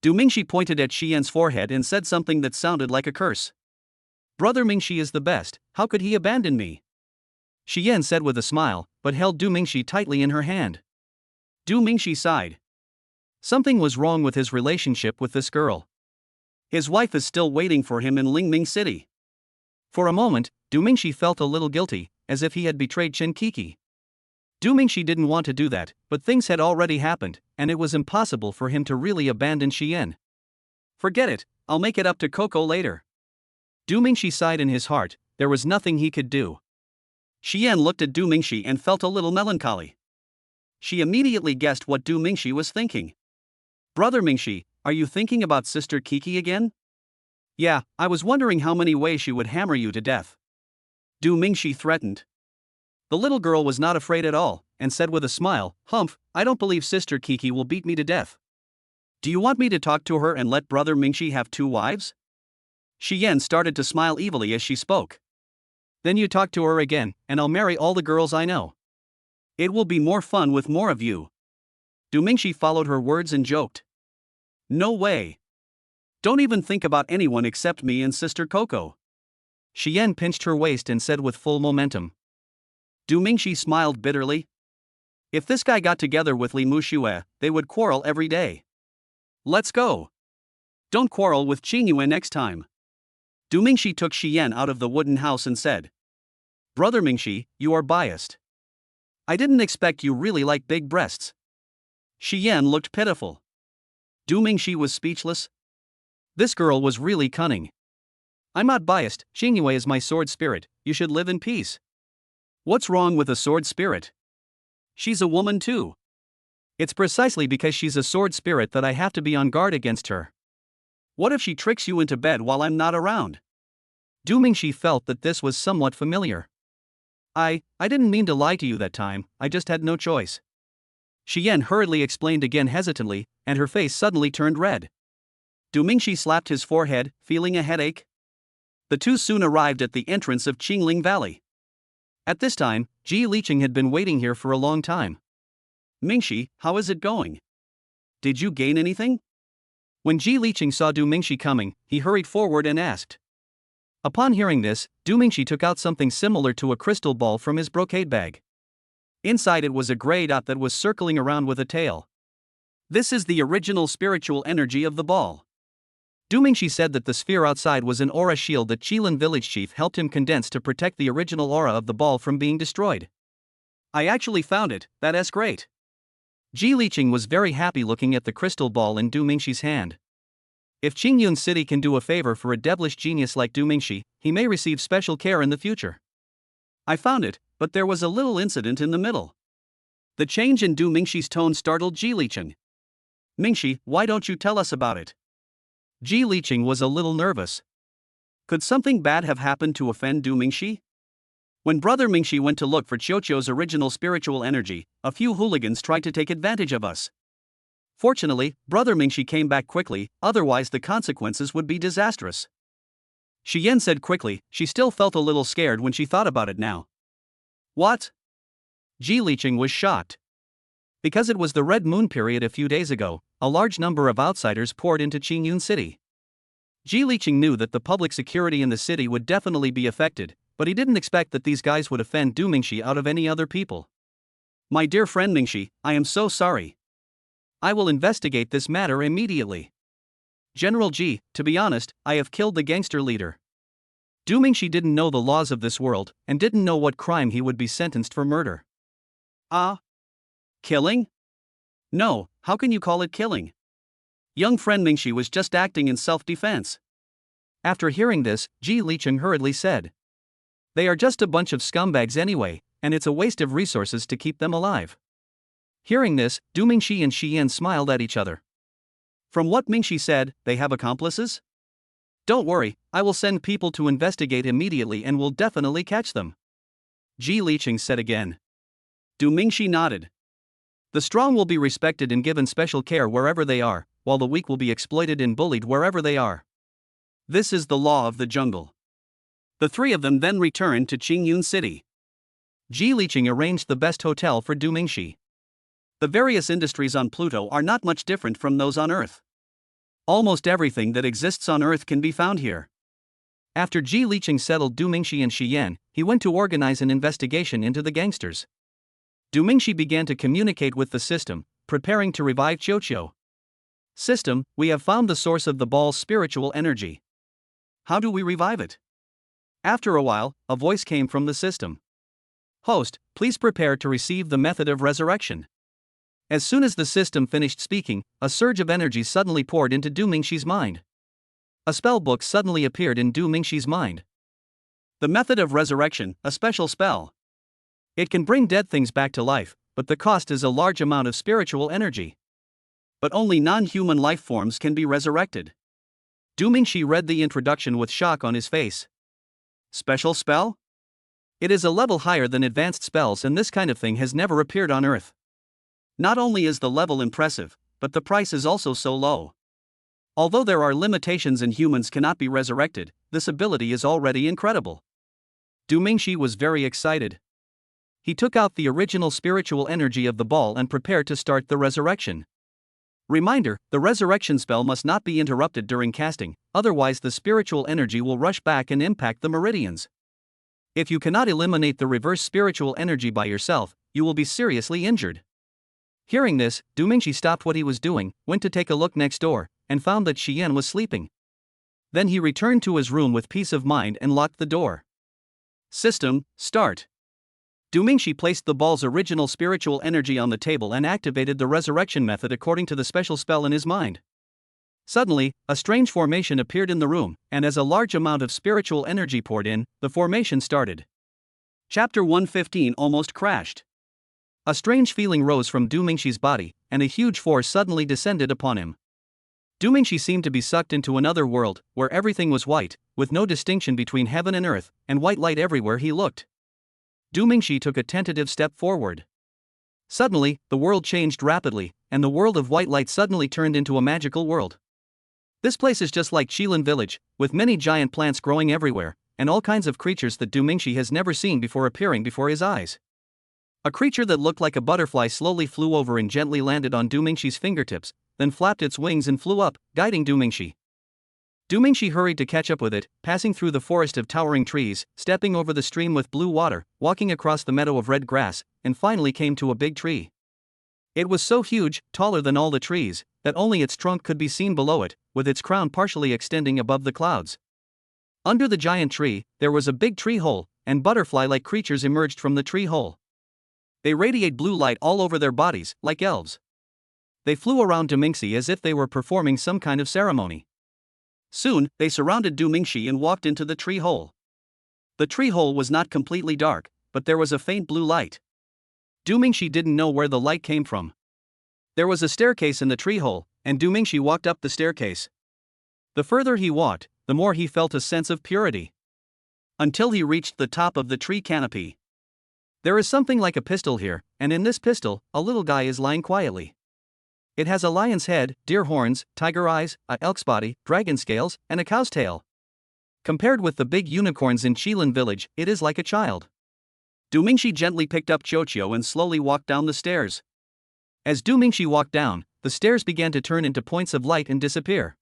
Du Mingxi pointed at Shi Yan's forehead and said something that sounded like a curse. Brother Mingxi is the best, how could he abandon me? Shi Yan said with a smile, but held Du Mingxi tightly in her hand. Du Mingxi sighed. Something was wrong with his relationship with this girl. His wife is still waiting for him in Lingming City. For a moment, Du Mingxi felt a little guilty, as if he had betrayed Chen Kiki. Du Mingxi didn't want to do that, but things had already happened, and it was impossible for him to really abandon Xian. Forget it, I'll make it up to Coco later. Du Mingxi sighed in his heart, there was nothing he could do. Xian looked at Du Mingxi and felt a little melancholy. She immediately guessed what Du Mingxi was thinking. Brother Mingxi, are you thinking about Sister Kiki again? Yeah, I was wondering how many ways she would hammer you to death. Du Mingxi threatened. The little girl was not afraid at all, and said with a smile, Humph, I don't believe Sister Kiki will beat me to death. Do you want me to talk to her and let Brother Mingxi have 2 wives? Xian started to smile evilly as she spoke. Then you talk to her again, and I'll marry all the girls I know. It will be more fun with more of you. Du Mingxi followed her words and joked. No way. Don't even think about anyone except me and Sister Coco. Xian pinched her waist and said with full momentum. Du Mingxi smiled bitterly. If this guy got together with Li Muxue, they would quarrel every day. Let's go. Don't quarrel with Qingyue next time. Du Mingxi took Xian out of the wooden house and said, Brother Mingxi, you are biased. I didn't expect you really like big breasts. Xian looked pitiful. Du Mingxi was speechless. This girl was really cunning. I'm not biased, Qingyue is my sword spirit, you should live in peace. What's wrong with a sword spirit? She's a woman too. It's precisely because she's a sword spirit that I have to be on guard against her. What if she tricks you into bed while I'm not around? Du Mingxi felt that this was somewhat familiar. I didn't mean to lie to you that time, I just had no choice. Xian hurriedly explained again hesitantly, and her face suddenly turned red. Du Mingxi slapped his forehead, feeling a headache. The two soon arrived at the entrance of Qingling Valley. At this time, Ji Liqing had been waiting here for a long time. Mingxi, how is it going? Did you gain anything? When Ji Liqing saw Du Mingxi coming, he hurried forward and asked. Upon hearing this, Du Mingxi took out something similar to a crystal ball from his brocade bag. Inside it was a gray dot that was circling around with a tail. This is the original spiritual energy of the ball. Du Mingxi said that the sphere outside was an aura shield that Qilin village chief helped him condense to protect the original aura of the ball from being destroyed. I actually found it, that's great. Ji Liqing was very happy looking at the crystal ball in Du Mingxi's hand. If Qingyun City can do a favor for a devilish genius like Du Mingxi, he may receive special care in the future. I found it, but there was a little incident in the middle. The change in Du Mingxi's tone startled Ji Liqing. Mingxi, why don't you tell us about it? Ji Liqing was a little nervous. Could something bad have happened to offend Du Mingxi? When Brother Mingxi went to look for Qiuqiu's original spiritual energy, a few hooligans tried to take advantage of us. Fortunately, Brother Mingxi came back quickly, otherwise the consequences would be disastrous. Xian said quickly, she still felt a little scared when she thought about it now. What? Ji Liqing was shocked. Because it was the Red Moon period a few days ago, a large number of outsiders poured into Qingyun City. Ji Liqing knew that the public security in the city would definitely be affected, but he didn't expect that these guys would offend Du Mingxi out of any other people. My dear friend Mingxi, I am so sorry. I will investigate this matter immediately. General Ji, to be honest, I have killed the gangster leader. Du Mingxi didn't know the laws of this world, and didn't know what crime he would be sentenced for murder. Killing? No, how can you call it killing? Young friend Mingxi was just acting in self-defense. After hearing this, Ji Liqing hurriedly said. They are just a bunch of scumbags anyway, and it's a waste of resources to keep them alive. Hearing this, Du Mingxi and Xian smiled at each other. From what Mingxi said, they have accomplices? Don't worry, I will send people to investigate immediately and will definitely catch them. Ji Liqing said again. Du Mingxi nodded. The strong will be respected and given special care wherever they are, while the weak will be exploited and bullied wherever they are. This is the law of the jungle. The three of them then returned to Qingyun City. Ji Liqing arranged the best hotel for Du Mingxi. The various industries on Pluto are not much different from those on Earth. Almost everything that exists on Earth can be found here. After Ji Liqing settled Du Mingxi and Xian, he went to organize an investigation into the gangsters. Du Mingxi began to communicate with the system, preparing to revive Qiuqiu. System, we have found the source of the ball's spiritual energy. How do we revive it? After a while, a voice came from the system. Host, please prepare to receive the method of resurrection. As soon as the system finished speaking, a surge of energy suddenly poured into Du Mingxi's mind. A spell book suddenly appeared in Du Mingxi's mind. The method of resurrection, a special spell. It can bring dead things back to life, but the cost is a large amount of spiritual energy. But only non-human life forms can be resurrected. Du Mingxi read the introduction with shock on his face. Special spell? It is a level higher than advanced spells, and this kind of thing has never appeared on Earth. Not only is the level impressive, but the price is also so low. Although there are limitations and humans cannot be resurrected, this ability is already incredible. Du Mingxi was very excited. He took out the original spiritual energy of the ball and prepared to start the resurrection. Reminder: the resurrection spell must not be interrupted during casting, otherwise the spiritual energy will rush back and impact the meridians. If you cannot eliminate the reverse spiritual energy by yourself, you will be seriously injured. Hearing this, Du Mingxi stopped what he was doing, went to take a look next door, and found that Xian was sleeping. Then he returned to his room with peace of mind and locked the door. System, start. Du Mingxi placed the ball's original spiritual energy on the table and activated the resurrection method according to the special spell in his mind. Suddenly, a strange formation appeared in the room, and as a large amount of spiritual energy poured in, the formation started. Chapter 115 almost crashed. A strange feeling rose from Du Mingxi's body, and a huge force suddenly descended upon him. Du Mingxi seemed to be sucked into another world, where everything was white, with no distinction between heaven and earth, and white light everywhere he looked. Du Mingxi took a tentative step forward. Suddenly, the world changed rapidly, and the world of white light suddenly turned into a magical world. This place is just like Qilin village, with many giant plants growing everywhere, and all kinds of creatures that Du Mingxi has never seen before appearing before his eyes. A creature that looked like a butterfly slowly flew over and gently landed on Du Mingxi's fingertips, then flapped its wings and flew up, guiding Du Mingxi. Du Mingxi hurried to catch up with it, passing through the forest of towering trees, stepping over the stream with blue water, walking across the meadow of red grass, and finally came to a big tree. It was so huge, taller than all the trees, that only its trunk could be seen below it, with its crown partially extending above the clouds. Under the giant tree, there was a big tree hole, and butterfly-like creatures emerged from the tree hole. They radiate blue light all over their bodies, like elves. They flew around Du Mingxi as if they were performing some kind of ceremony. Soon, they surrounded Du Mingxi and walked into the tree hole. The tree hole was not completely dark, but there was a faint blue light. Du Mingxi didn't know where the light came from. There was a staircase in the tree hole, and Du Mingxi walked up the staircase. The further he walked, the more he felt a sense of purity. Until he reached the top of the tree canopy. There is something like a pistol here, and in this pistol, a little guy is lying quietly. It has a lion's head, deer horns, tiger eyes, a elk's body, dragon scales, and a cow's tail. Compared with the big unicorns in Qilin village, it is like a child. Du Mingxi gently picked up Qiuqiu and slowly walked down the stairs. As Du Mingxi walked down, the stairs began to turn into points of light and disappear.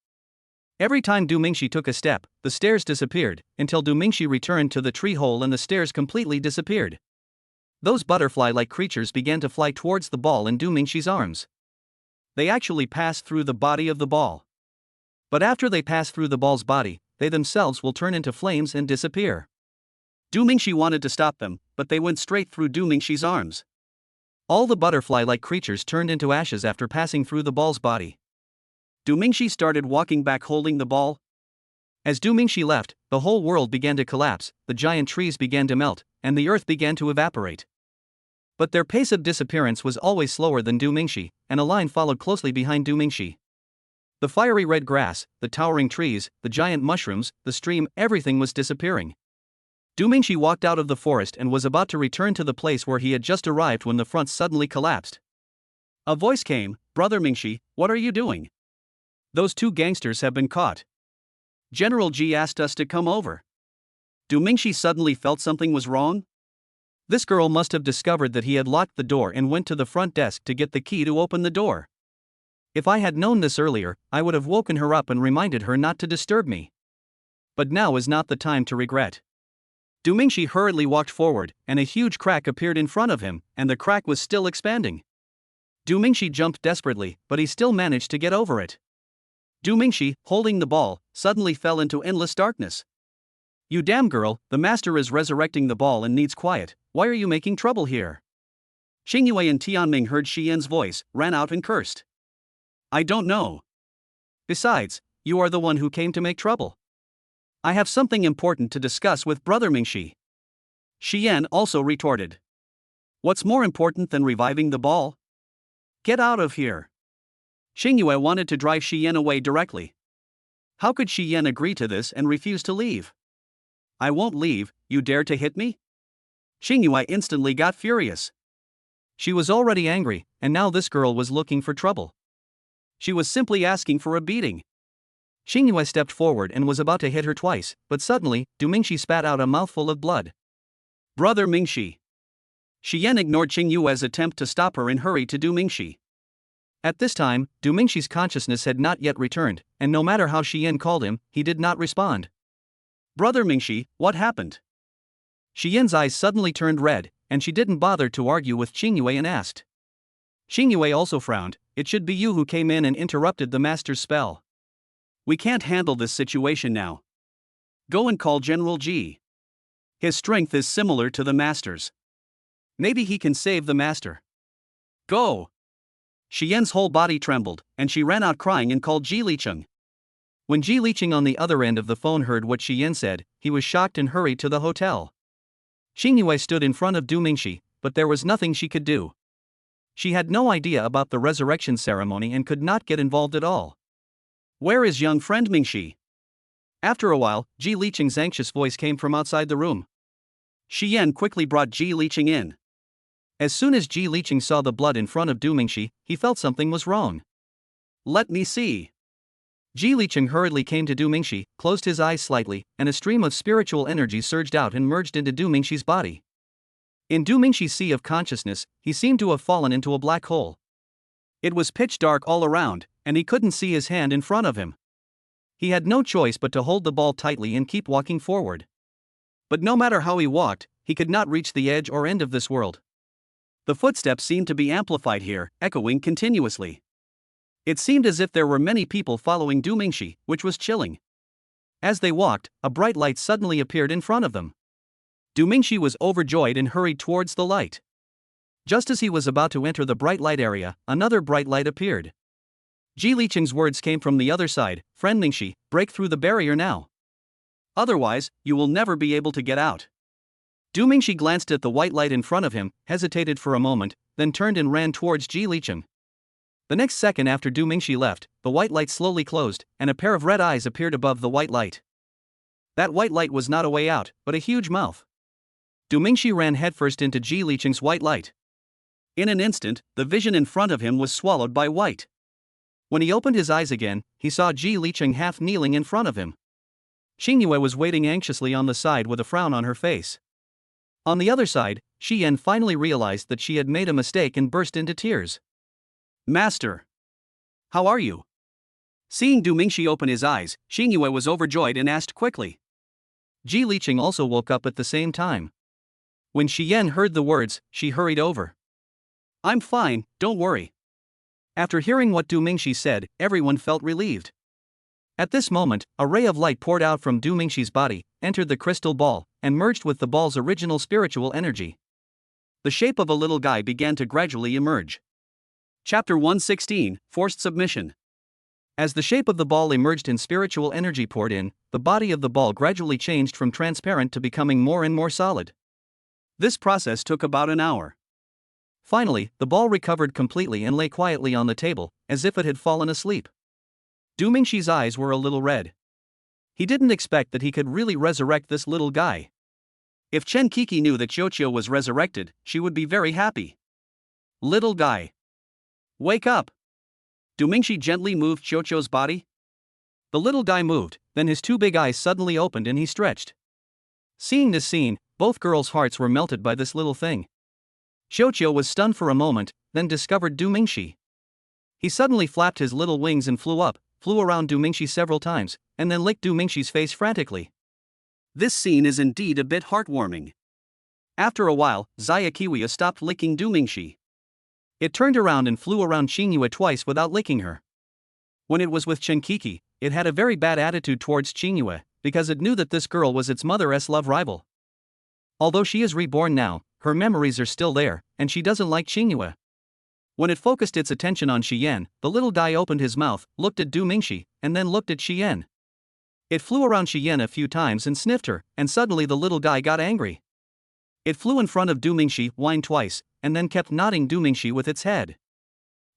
Every time Du Mingxi took a step, the stairs disappeared, until Du Mingxi returned to the tree hole and the stairs completely disappeared. Those butterfly-like creatures began to fly towards the ball in Du Mingxi's arms. They actually passed through the body of the ball. But after they pass through the ball's body, they themselves will turn into flames and disappear. Du Mingxi wanted to stop them, but they went straight through Du Mingxi's arms. All the butterfly-like creatures turned into ashes after passing through the ball's body. Du Mingxi started walking back holding the ball. As Du Mingxi left, the whole world began to collapse, the giant trees began to melt, and the earth began to evaporate. But their pace of disappearance was always slower than Du Mingxi, and a line followed closely behind Du Mingxi. The fiery red grass, the towering trees, the giant mushrooms, the stream, everything was disappearing. Du Mingxi walked out of the forest and was about to return to the place where he had just arrived when the front suddenly collapsed. A voice came, "Brother Mingxi, what are you doing? Those two gangsters have been caught. General Ji asked us to come over." Du Mingxi suddenly felt something was wrong. This girl must have discovered that he had locked the door and went to the front desk to get the key to open the door. If I had known this earlier, I would have woken her up and reminded her not to disturb me. But now is not the time to regret. Du Mingxi hurriedly walked forward, and a huge crack appeared in front of him, and the crack was still expanding. Du Mingxi jumped desperately, but he still managed to get over it. Du Mingxi, holding the ball, suddenly fell into endless darkness. "You damn girl, the master is resurrecting the ball and needs quiet. Why are you making trouble here?" Xingyue and Tianming heard Xian's voice, ran out and cursed. I don't know. Besides, you are the one who came to make trouble. I have something important to discuss with Brother Mingxi. Xian also retorted. What's more important than reviving the ball? Get out of here. Xingyue wanted to drive Xian away directly. How could Xian agree to this and refuse to leave? I won't leave, you dare to hit me? Xingyue instantly got furious. She was already angry, and now this girl was looking for trouble. She was simply asking for a beating. Xingyue stepped forward and was about to hit her twice, but suddenly, Du Mingxi spat out a mouthful of blood. Brother Mingxi. Xian ignored Xingyue's attempt to stop her and hurried to Du Mingxi. At this time, Du Mingxi's consciousness had not yet returned, and no matter how Xian called him, he did not respond. Brother Mingxi, what happened? Xian's eyes suddenly turned red, and she didn't bother to argue with Xingyue and asked. Xingyue also frowned. It should be you who came in and interrupted the master's spell. We can't handle this situation now. Go and call General Ji. His strength is similar to the master's. Maybe he can save the master. Go! Xian's whole body trembled, and she ran out crying and called Ji Licheng. When Ji Licheng on the other end of the phone heard what Xian said, he was shocked and hurried to the hotel. Xingyue stood in front of Du Mingxi, but there was nothing she could do. She had no idea about the resurrection ceremony and could not get involved at all. Where is young friend Mingxi? After a while, Ji Licheng's anxious voice came from outside the room. Xian quickly brought Ji Licheng in. As soon as Ji Licheng saw the blood in front of Du Mingxi, he felt something was wrong. Let me see. Ji Licheng hurriedly came to Du Mingxi, closed his eyes slightly, and a stream of spiritual energy surged out and merged into Du Mingxi's body. In Du Mingxi's sea of consciousness, he seemed to have fallen into a black hole. It was pitch dark all around, and he couldn't see his hand in front of him. He had no choice but to hold the ball tightly and keep walking forward. But no matter how he walked, he could not reach the edge or end of this world. The footsteps seemed to be amplified here, echoing continuously. It seemed as if there were many people following Du Mingxi, which was chilling. As they walked, a bright light suddenly appeared in front of them. Du Mingxi was overjoyed and hurried towards the light. Just as he was about to enter the bright light area, another bright light appeared. Ji Licheng's words came from the other side, Friend Mingxi, break through the barrier now. Otherwise, you will never be able to get out. Du Mingxi glanced at the white light in front of him, hesitated for a moment, then turned and ran towards Ji Licheng. The next second after Du Mingxi left, the white light slowly closed, and a pair of red eyes appeared above the white light. That white light was not a way out, but a huge mouth. Du Mingxi ran headfirst into Ji Licheng's white light. In an instant, the vision in front of him was swallowed by white. When he opened his eyes again, he saw Ji Licheng half kneeling in front of him. Xingyue was waiting anxiously on the side with a frown on her face. On the other side, Xian finally realized that she had made a mistake and burst into tears. Master! How are you? Seeing Du Mingxi open his eyes, Xingyue was overjoyed and asked quickly. Ji Licheng also woke up at the same time. When Xian heard the words, she hurried over. I'm fine, don't worry. After hearing what Du Mingxi said, everyone felt relieved. At this moment, a ray of light poured out from Du Mingxi's body, entered the crystal ball, and merged with the ball's original spiritual energy. The shape of a little guy began to gradually emerge. Chapter 116, Forced Submission. As the shape of the ball emerged and spiritual energy poured in, the body of the ball gradually changed from transparent to becoming more and more solid. This process took about an hour. Finally, the ball recovered completely and lay quietly on the table, as if it had fallen asleep. Du Mingxi's eyes were a little red. He didn't expect that he could really resurrect this little guy. If Chen Kiki knew that Xiaoqiu was resurrected, she would be very happy. Little guy. Wake up! Du Mingxi gently moved Xiaoqiu's body. The little guy moved, then his two big eyes suddenly opened and he stretched. Seeing this scene, both girls' hearts were melted by this little thing. Xiaoqiu was stunned for a moment, then discovered Du Mingxi. He suddenly flapped his little wings and flew around Du Mingxi several times, and then licked Du Mingxi's face frantically. This scene is indeed a bit heartwarming. After a while, Xia Qiwei stopped licking Du Mingxi. It turned around and flew around Xingyue twice without licking her. When it was with Chen Kiki, it had a very bad attitude towards Xingyue, because it knew that this girl was its mother's love rival. Although she is reborn now, her memories are still there, and she doesn't like Qingyue. When it focused its attention on Xian, the little guy opened his mouth, looked at Du Mingxi, and then looked at Xian. It flew around Xian a few times and sniffed her, and suddenly the little guy got angry. It flew in front of Du Mingxi, whined twice, and then kept nodding Du Mingxi with its head.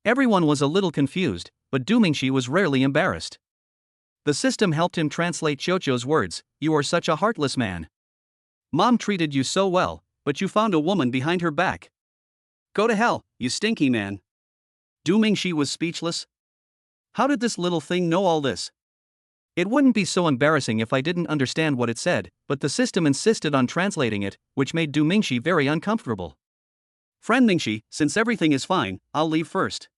Everyone was a little confused, but Du Mingxi was rarely embarrassed. The system helped him translate Qiuqiu's words, "You are such a heartless man. Mom treated you so well, but you found a woman behind her back. Go to hell, you stinky man." Du Mingxi was speechless. How did this little thing know all this? It wouldn't be so embarrassing if I didn't understand what it said, but the system insisted on translating it, which made Du Mingxi very uncomfortable. "Friend Mingxi, since everything is fine, I'll leave first.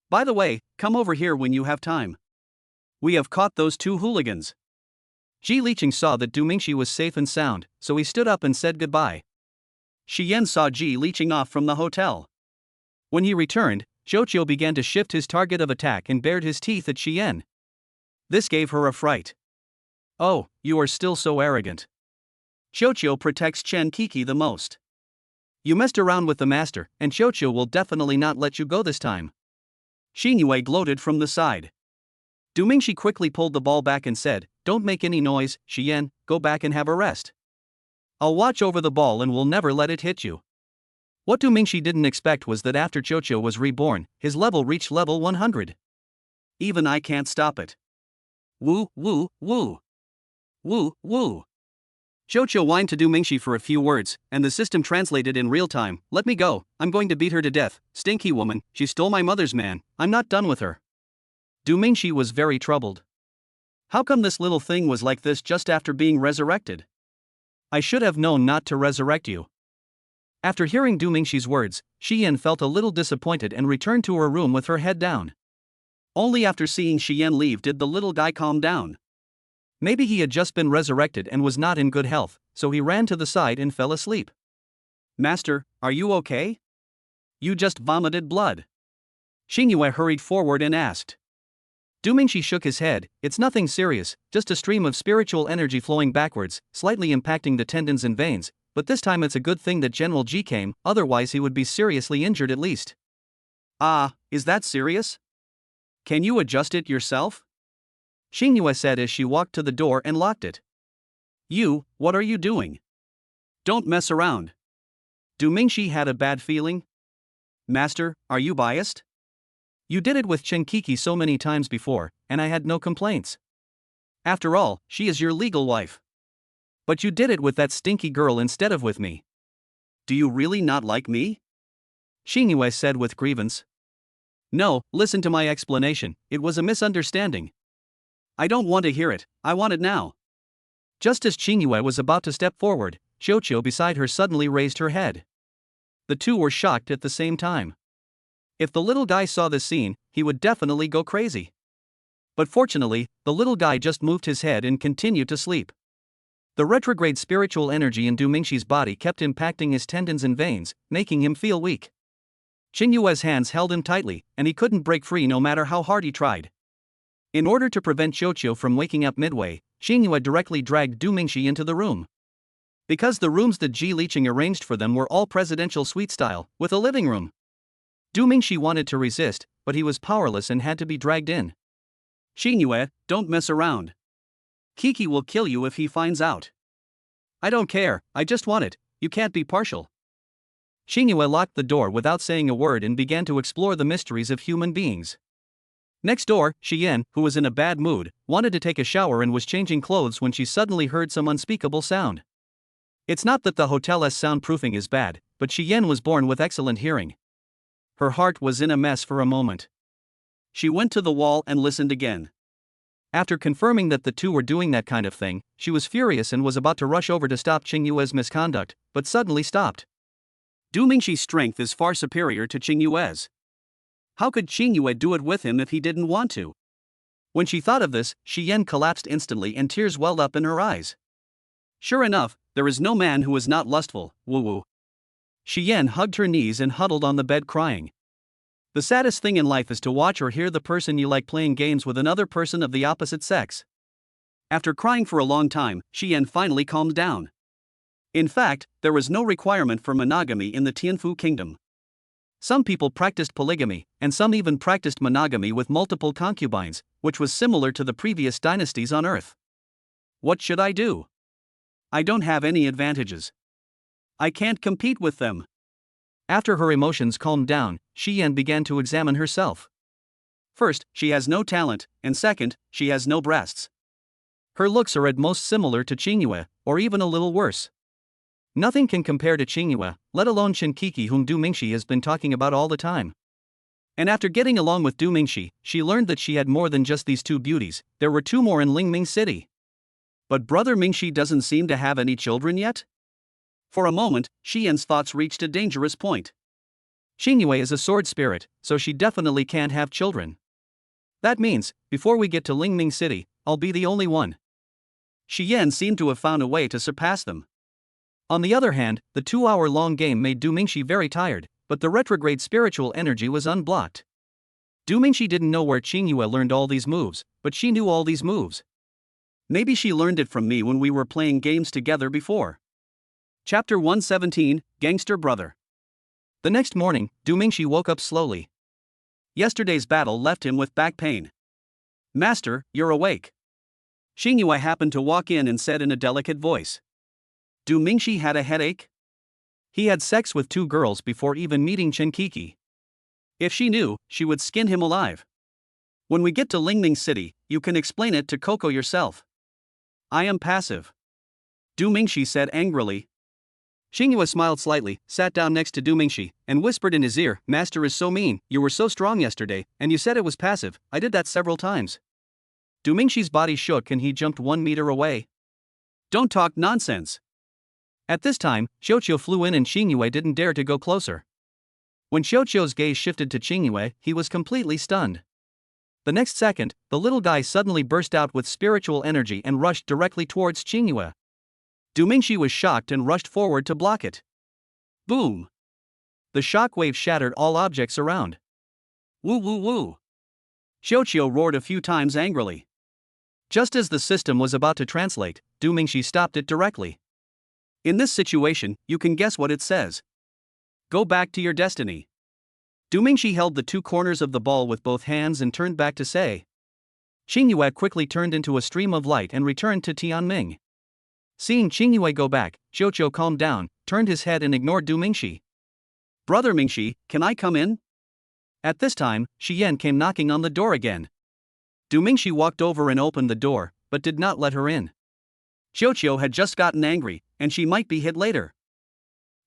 By the way, come over here when you have time. We have caught those two hooligans." Ji Liqing saw that Du Mingxi was safe and sound, so he stood up and said goodbye. Xian saw Ji Liqing off from the hotel. When he returned, Qiuqiu began to shift his target of attack and bared his teeth at Xian. This gave her a fright. "Oh, you are still so arrogant." Qiuqiu protects Chen Kiki the most. "You messed around with the master, and Qiuqiu will definitely not let you go this time." Xingyue gloated from the side. Du Mingxi quickly pulled the ball back and said, "Don't make any noise, Xian, go back and have a rest. I'll watch over the ball and will never let it hit you." What Du Mingxi didn't expect was that after Qiuqiu was reborn, his level reached level 100. "Even I can't stop it. Woo, woo, woo. Woo, woo." Qiuqiu whined to Du Mingxi for a few words, and the system translated in real time, "Let me go, I'm going to beat her to death, stinky woman, she stole my mother's man, I'm not done with her." Du Mingxi was very troubled. How come this little thing was like this just after being resurrected? I should have known not to resurrect you. After hearing Du Mingxi's words, Xian felt a little disappointed and returned to her room with her head down. Only after seeing Xian leave did the little guy calm down. Maybe he had just been resurrected and was not in good health, so he ran to the side and fell asleep. "Master, are you okay? You just vomited blood." Xingyue hurried forward and asked. Du Mingxi shook his head, "It's nothing serious, just a stream of spiritual energy flowing backwards, slightly impacting the tendons and veins, but this time it's a good thing that General Ji came, otherwise he would be seriously injured at least." "Ah, is that serious? Can you adjust it yourself?" Xingyue said as she walked to the door and locked it. "You, what are you doing? Don't mess around." Du Mingxi had a bad feeling. "Master, are you biased? You did it with Chen Kiki so many times before, and I had no complaints. After all, she is your legal wife. But you did it with that stinky girl instead of with me. Do you really not like me?" Xingyue said with grievance. "No, listen to my explanation, it was a misunderstanding." "I don't want to hear it, I want it now." Just as Xingyue was about to step forward, Qiuqiu beside her suddenly raised her head. The two were shocked at the same time. If the little guy saw this scene, he would definitely go crazy. But fortunately, the little guy just moved his head and continued to sleep. The retrograde spiritual energy in Du Mingxi's body kept impacting his tendons and veins, making him feel weak. Xingyue's hands held him tightly, and he couldn't break free no matter how hard he tried. In order to prevent Qiuqiu from waking up midway, Xingyue directly dragged Du Mingxi into the room. Because the rooms that Ji Liqing arranged for them were all presidential suite style, with a living room. Du Mingxi wanted to resist, but he was powerless and had to be dragged in. "Xingyue, don't mess around. Kiki will kill you if he finds out." "I don't care, I just want it, you can't be partial." Xingyue locked the door without saying a word and began to explore the mysteries of human beings. Next door, Xian, who was in a bad mood, wanted to take a shower and was changing clothes when she suddenly heard some unspeakable sound. It's not that the hotel's soundproofing is bad, but Xian was born with excellent hearing. Her heart was in a mess for a moment. She went to the wall and listened again. After confirming that the two were doing that kind of thing, she was furious and was about to rush over to stop Qingyue's misconduct, but suddenly stopped. Du Mingxi's strength is far superior to Qingyue's. How could Qingyue do it with him if he didn't want to? When she thought of this, Xian collapsed instantly and tears welled up in her eyes. Sure enough, there is no man who is not lustful, woo-woo. Xian hugged her knees and huddled on the bed crying. The saddest thing in life is to watch or hear the person you like playing games with another person of the opposite sex. After crying for a long time, Xian finally calmed down. In fact, there was no requirement for monogamy in the Tianfu kingdom. Some people practiced polygamy, and some even practiced monogamy with multiple concubines, which was similar to the previous dynasties on Earth. What should I do? I don't have any advantages. I can't compete with them. After her emotions calmed down, Shi Yan began to examine herself. First, she has no talent, and second, she has no breasts. Her looks are at most similar to Qingyue, or even a little worse. Nothing can compare to Qingyue, let alone Shinkiki, whom Du Mingxi has been talking about all the time. And after getting along with Du Mingxi, she learned that she had more than just these two beauties. There were two more in Lingming City. But brother Mingxi doesn't seem to have any children yet? For a moment, Shi Yan's thoughts reached a dangerous point. Qingyue is a sword spirit, so she definitely can't have children. That means, before we get to Lingming City, I'll be the only one. Shi Yan seemed to have found a way to surpass them. On the other hand, the 2-hour-long game made Du Mingxi very tired, but the retrograde spiritual energy was unblocked. Du Mingxi didn't know where Qingyue learned all these moves, but she knew all these moves. Maybe she learned it from me when we were playing games together before. Chapter 117, Gangster Brother. The next morning, Du Mingxi woke up slowly. Yesterday's battle left him with back pain. Master, you're awake. Qingyue happened to walk in and said in a delicate voice. Du Mingxi had a headache? He had sex with 2 girls before even meeting Shinkiki. If she knew, she would skin him alive. When we get to Lingming City, you can explain it to Coco yourself. I am passive. Du Mingxi said angrily. Qingyue smiled slightly, sat down next to Du Mingxi, and whispered in his ear, Master is so mean, you were so strong yesterday, and you said it was passive, I did that several times. Du Mingxi's body shook and he jumped 1 meter away. Don't talk nonsense. At this time, Xiuqiu flew in and Qingyue didn't dare to go closer. When Xiuqiu's gaze shifted to Qingyue, he was completely stunned. The next second, the little guy suddenly burst out with spiritual energy and rushed directly towards Qingyue. Du Mingxi was shocked and rushed forward to block it. Boom! The shockwave shattered all objects around. Woo woo woo! Xiuqiu roared a few times angrily. Just as the system was about to translate, Du Mingxi stopped it directly. In this situation, you can guess what it says. Go back to your destiny. Du Mingxi held the 2 corners of the ball with both hands and turned back to say. Qingyue quickly turned into a stream of light and returned to Tianming. Seeing Qingyue go back, Xiuqiu calmed down, turned his head and ignored Du Mingxi. Brother Mingxi, can I come in? At this time, Shi Yan came knocking on the door again. Du Mingxi walked over and opened the door, but did not let her in. Xiuqiu had just gotten angry, and she might be hit later.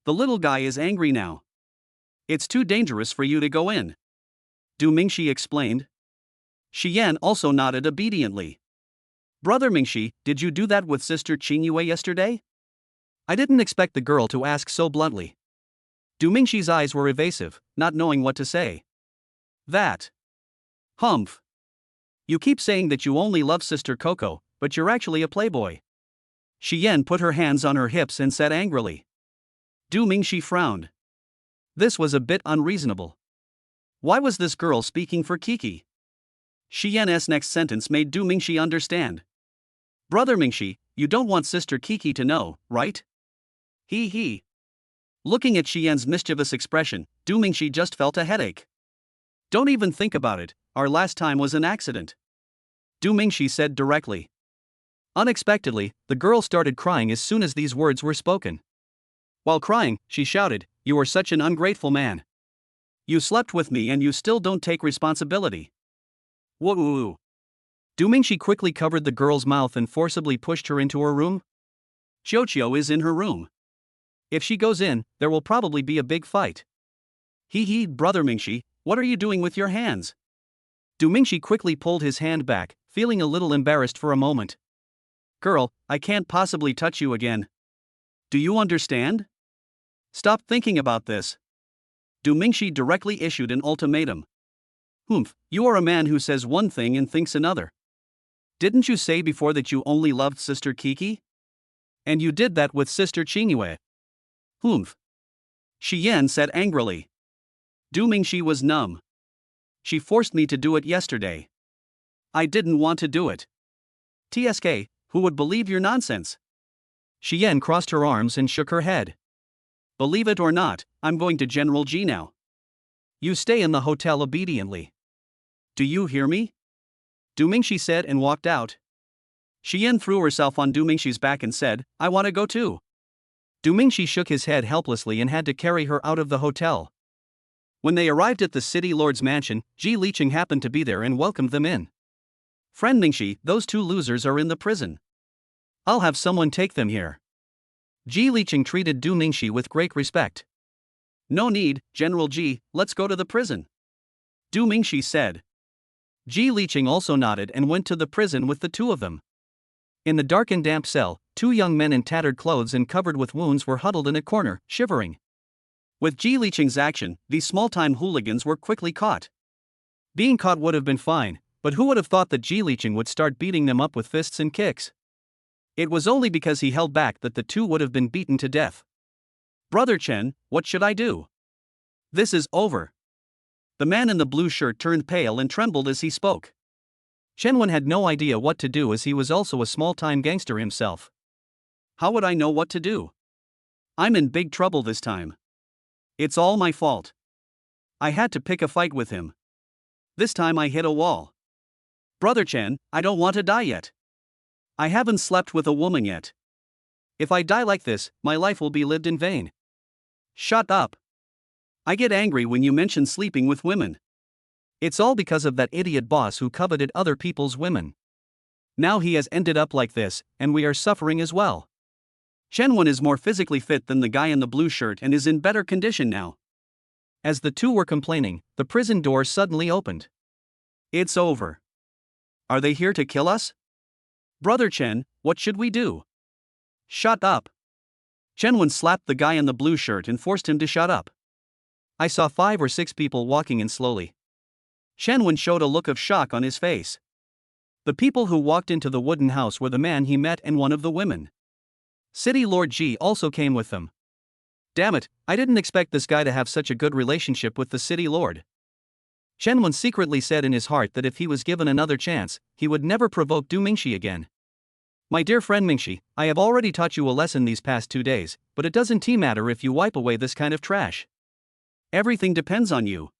The little guy is angry now. It's too dangerous for you to go in. Du Mingxi explained. Shi Yan also nodded obediently. Brother Mingxi, did you do that with Sister Qingyue yesterday? I didn't expect the girl to ask so bluntly. Du Mingxi's eyes were evasive, not knowing what to say. That. Humph. You keep saying that you only love Sister Coco, but you're actually a playboy. Shi Yan put her hands on her hips and said angrily. Du Mingxi frowned. This was a bit unreasonable. Why was this girl speaking for Kiki? Shi Yan's next sentence made Du Mingxi understand. Brother Mingxi, you don't want Sister Kiki to know, right? He. Looking at Shi Yan's mischievous expression, Du Mingxi just felt a headache. Don't even think about it, our last time was an accident. Du Mingxi said directly. Unexpectedly, the girl started crying as soon as these words were spoken. While crying, she shouted, You are such an ungrateful man. You slept with me and you still don't take responsibility. Woo-oo. Du Mingxi quickly covered the girl's mouth and forcibly pushed her into her room. Xiuqiu is in her room. If she goes in, there will probably be a big fight. Brother Mingxi, what are you doing with your hands? Du Mingxi quickly pulled his hand back, feeling a little embarrassed for a moment. Girl, I can't possibly touch you again. Do you understand? Stop thinking about this. Du Mingxi directly issued an ultimatum. Humph, you are a man who says one thing and thinks another. Didn't you say before that you only loved Sister Kiki? And you did that with Sister Qingyue. Humph. Shi Yan said angrily. Du Mingxi was numb. She forced me to do it yesterday. I didn't want to do it. TSK, who would believe your nonsense? Xian crossed her arms and shook her head. Believe it or not, I'm going to General G now. You stay in the hotel obediently. Do you hear me? Du Mingxi said and walked out. Xian threw herself on Du Mingxi's back and said, I want to go too. Du Mingxi shook his head helplessly and had to carry her out of the hotel. When they arrived at the city lord's mansion, Ji Liqing happened to be there and welcomed them in. Friend Mingxi, those two losers are in the prison. I'll have someone take them here. Ji Liqing treated Du Mingxi with great respect. No need, General Ji, let's go to the prison. Du Mingxi said. Ji Liqing also nodded and went to the prison with the two of them. In the dark and damp cell, two young men in tattered clothes and covered with wounds were huddled in a corner, shivering. With Ji Liqing's action, these small-time hooligans were quickly caught. Being caught would have been fine, but who would have thought that Ji Liqing would start beating them up with fists and kicks? It was only because he held back that the two would have been beaten to death. Brother Chen, what should I do? This is over. The man in the blue shirt turned pale and trembled as he spoke. Chen Wen had no idea what to do as he was also a small-time gangster himself. How would I know what to do? I'm in big trouble this time. It's all my fault. I had to pick a fight with him. This time I hit a wall. Brother Chen, I don't want to die yet. I haven't slept with a woman yet. If I die like this, my life will be lived in vain. Shut up. I get angry when you mention sleeping with women. It's all because of that idiot boss who coveted other people's women. Now he has ended up like this, and we are suffering as well. Chen Wen is more physically fit than the guy in the blue shirt and is in better condition now. As the two were complaining, the prison door suddenly opened. It's over. Are they here to kill us? Brother Chen, what should we do? Shut up. Chen Wen slapped the guy in the blue shirt and forced him to shut up. I saw 5 or 6 people walking in slowly. Chen Wen showed a look of shock on his face. The people who walked into the wooden house were the man he met and one of the women. City Lord Ji also came with them. Damn it, I didn't expect this guy to have such a good relationship with the city lord. Chen Wen secretly said in his heart that if he was given another chance, he would never provoke Du Mingxi again. My dear friend Mingxi, I have already taught you a lesson these past 2 days, but it doesn't matter if you wipe away this kind of trash. Everything depends on you.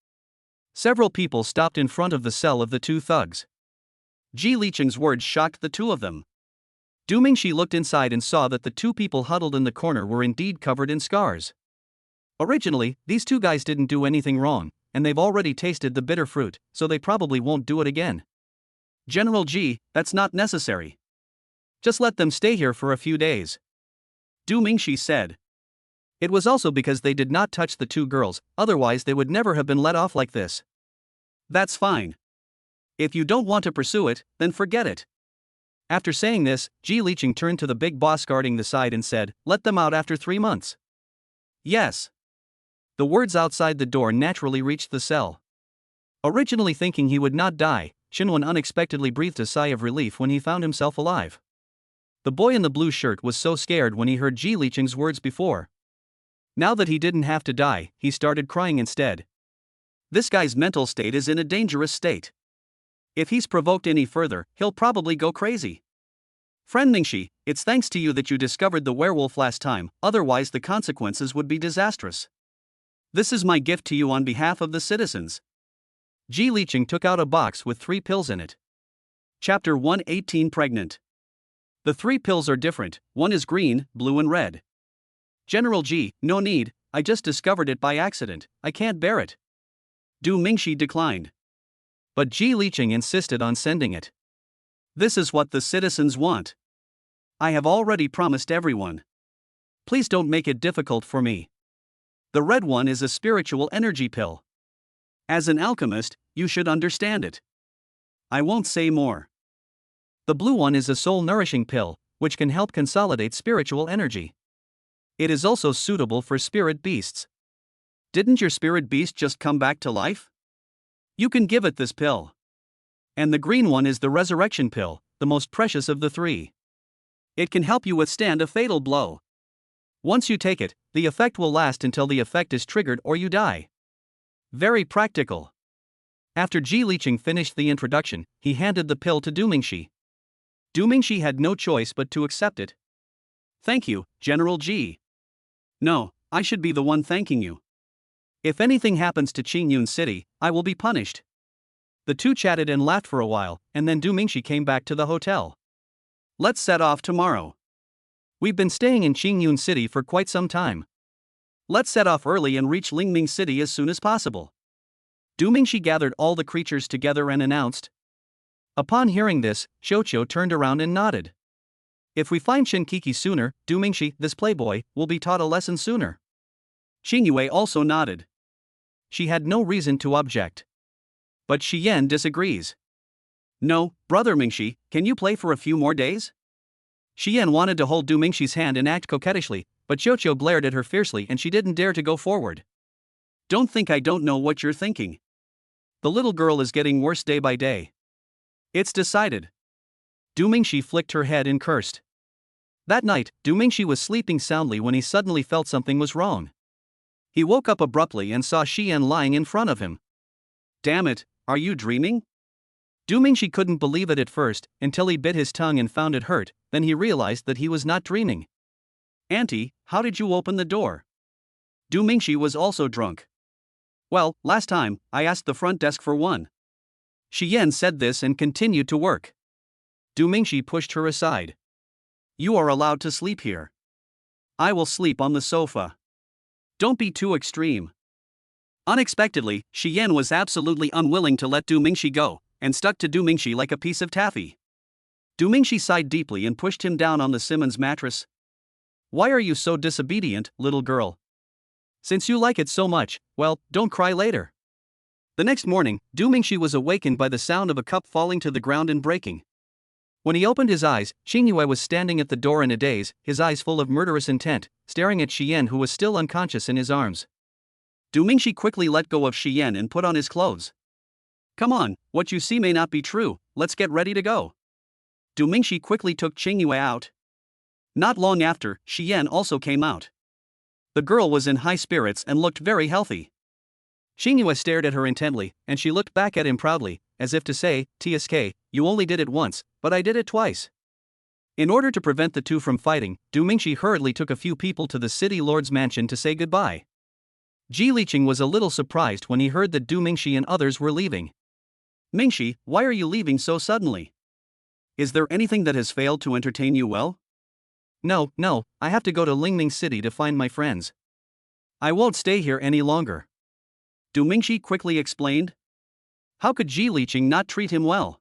Several people stopped in front of the cell of the two thugs. Ji Liqing's words shocked the two of them. Du Mingxi looked inside and saw that the two people huddled in the corner were indeed covered in scars. Originally, these two guys didn't do anything wrong, and they've already tasted the bitter fruit, so they probably won't do it again. General Ji, that's not necessary. Just let them stay here for a few days. Du Mingxi said. It was also because they did not touch the two girls, otherwise they would never have been let off like this. That's fine. If you don't want to pursue it, then forget it. After saying this, Ji Liqing turned to the big boss guarding the side and said, let them out after 3 months. Yes. The words outside the door naturally reached the cell. Originally thinking he would not die, Chen Wen unexpectedly breathed a sigh of relief when he found himself alive. The boy in the blue shirt was so scared when he heard Ji Liqing's words before. Now that he didn't have to die, he started crying instead. This guy's mental state is in a dangerous state. If he's provoked any further, he'll probably go crazy. Friend Mingxi, it's thanks to you that you discovered the werewolf last time, otherwise the consequences would be disastrous. This is my gift to you on behalf of the citizens. Ji Liqing took out a box with 3 pills in it. Chapter 118 Pregnant. The 3 pills are different, one is green, blue and red. General Ji, no need, I just discovered it by accident, I can't bear it. Du Mingxi declined. But Ji Liqing insisted on sending it. This is what the citizens want. I have already promised everyone. Please don't make it difficult for me. The red one is a spiritual energy pill. As an alchemist, you should understand it. I won't say more. The blue one is a soul-nourishing pill, which can help consolidate spiritual energy. It is also suitable for spirit beasts. Didn't your spirit beast just come back to life? You can give it this pill. And the green one is the resurrection pill, the most precious of the 3. It can help you withstand a fatal blow. Once you take it, the effect will last until the effect is triggered or you die. Very practical. After Ji Liqing finished the introduction, he handed the pill to Du Mingxi. Du Mingxi had no choice but to accept it. Thank you, General G. No, I should be the one thanking you. If anything happens to Qingyun City, I will be punished. The two chatted and laughed for a while, and then Du Mingxi came back to the hotel. Let's set off tomorrow. We've been staying in Qingyun City for quite some time. Let's set off early and reach Lingming City as soon as possible. Du Mingxi gathered all the creatures together and announced. Upon hearing this, Xiuqiu turned around and nodded. If we find Shinkiki sooner, Du Mingxi, this playboy, will be taught a lesson sooner. Xingyue also nodded. She had no reason to object. But Xiyan disagrees. No, brother Mingxi, can you play for a few more days? Xiyan wanted to hold Du Mingxi's hand and act coquettishly, but Xiuqiu glared at her fiercely and she didn't dare to go forward. Don't think I don't know what you're thinking. The little girl is getting worse day by day. It's decided. Du Mingxi flicked her head and cursed. That night, Du Mingxi was sleeping soundly when he suddenly felt something was wrong. He woke up abruptly and saw Xiyan lying in front of him. Damn it, are you dreaming? Du Mingxi couldn't believe it at first, until he bit his tongue and found it hurt, then he realized that he was not dreaming. Auntie, how did you open the door? Du Mingxi was also drunk. Well, last time, I asked the front desk for one. Xiyan said this and continued to work. Du Mingxi pushed her aside. You are allowed to sleep here. I will sleep on the sofa. Don't be too extreme. Unexpectedly, Xiyan was absolutely unwilling to let Du Mingxi go, and stuck to Du Mingxi like a piece of taffy. Du Mingxi sighed deeply and pushed him down on the Simmons mattress. Why are you so disobedient, little girl? Since you like it so much, well, don't cry later. The next morning, Du Mingxi was awakened by the sound of a cup falling to the ground and breaking. When he opened his eyes, Xingyue was standing at the door in a daze, his eyes full of murderous intent, staring at Xiyan who was still unconscious in his arms. Du Mingxi quickly let go of Xiyan and put on his clothes. Come on, what you see may not be true, let's get ready to go. Du Mingxi quickly took Xingyue out. Not long after, Xiyan also came out. The girl was in high spirits and looked very healthy. Xingyue stared at her intently, and she looked back at him proudly, as if to say, TSK, you only did it once, but I did it twice. In order to prevent the two from fighting, Du Mingxi hurriedly took a few people to the city lord's mansion to say goodbye. Ji Liqing was a little surprised when he heard that Du Mingxi and others were leaving. Mingxi, why are you leaving so suddenly? Is there anything that has failed to entertain you well? No, I have to go to Lingming City to find my friends. I won't stay here any longer. Du Mingxi quickly explained. How could Ji Liqing not treat him well?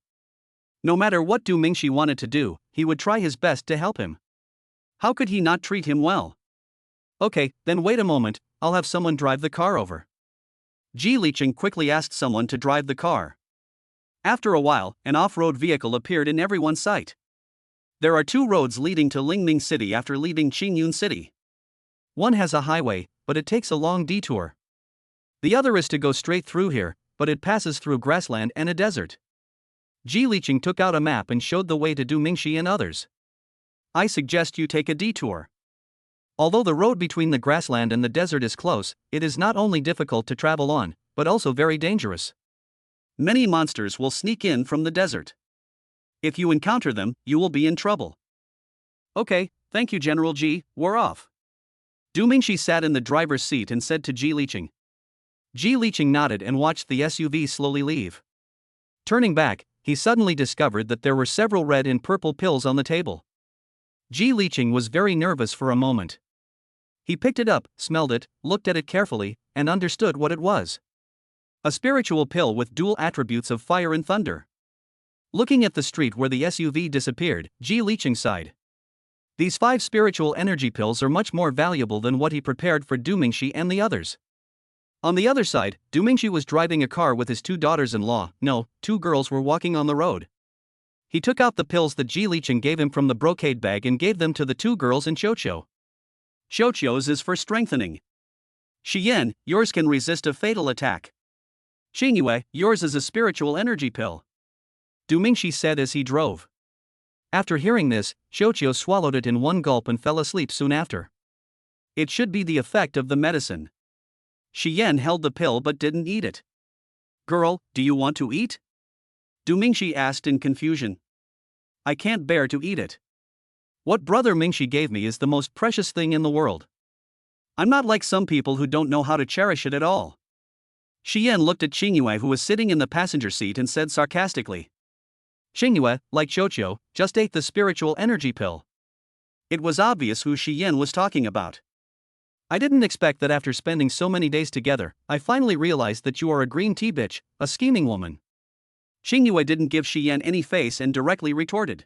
No matter what Du Mingxi wanted to do, he would try his best to help him. How could he not treat him well? Okay, then wait a moment, I'll have someone drive the car over. Ji Liqing quickly asked someone to drive the car. After a while, an off-road vehicle appeared in everyone's sight. There are two roads leading to Lingming City after leaving Qingyun City. One has a highway, but it takes a long detour. The other is to go straight through here, but it passes through grassland and a desert. Ji Liqing took out a map and showed the way to Du Mingxi and others. I suggest you take a detour. Although the road between the grassland and the desert is close, it is not only difficult to travel on, but also very dangerous. Many monsters will sneak in from the desert. If you encounter them, you will be in trouble. Okay, thank you General Ji, we're off. Du Mingxi sat in the driver's seat and said to Ji Liqing. Ji Liqing nodded and watched the SUV slowly leave. Turning back, he suddenly discovered that there were several red and purple pills on the table. Ji Liqing was very nervous for a moment. He picked it up, smelled it, looked at it carefully, and understood what it was. A spiritual pill with dual attributes of fire and thunder. Looking at the street where the SUV disappeared, Ji Liqing sighed. These 5 spiritual energy pills are much more valuable than what he prepared for Du Mingxi and the others. On the other side, Du Mingxi was driving a car with his 2 daughters-in-law, 2 girls were walking on the road. He took out the pills that Ji Liqing gave him from the brocade bag and gave them to the 2 girls in Xiuqiu. Xiuqiu's is for strengthening. Xiyan, yours can resist a fatal attack. Xingyue, yours is a spiritual energy pill. Du Mingxi said as he drove. After hearing this, Xiuqiu swallowed it in one gulp and fell asleep soon after. It should be the effect of the medicine. Xiyan held the pill but didn't eat it. Girl, do you want to eat? Du Mingxi asked in confusion. I can't bear to eat it. What Brother Mingxi gave me is the most precious thing in the world. I'm not like some people who don't know how to cherish it at all. Xian looked at Qingyue, who was sitting in the passenger seat, and said sarcastically. Qingyue, like Qiuqiu, just ate the spiritual energy pill. It was obvious who Xian was talking about. I didn't expect that after spending so many days together, I finally realized that you are a green tea bitch, a scheming woman. Qingyue didn't give Xian any face and directly retorted.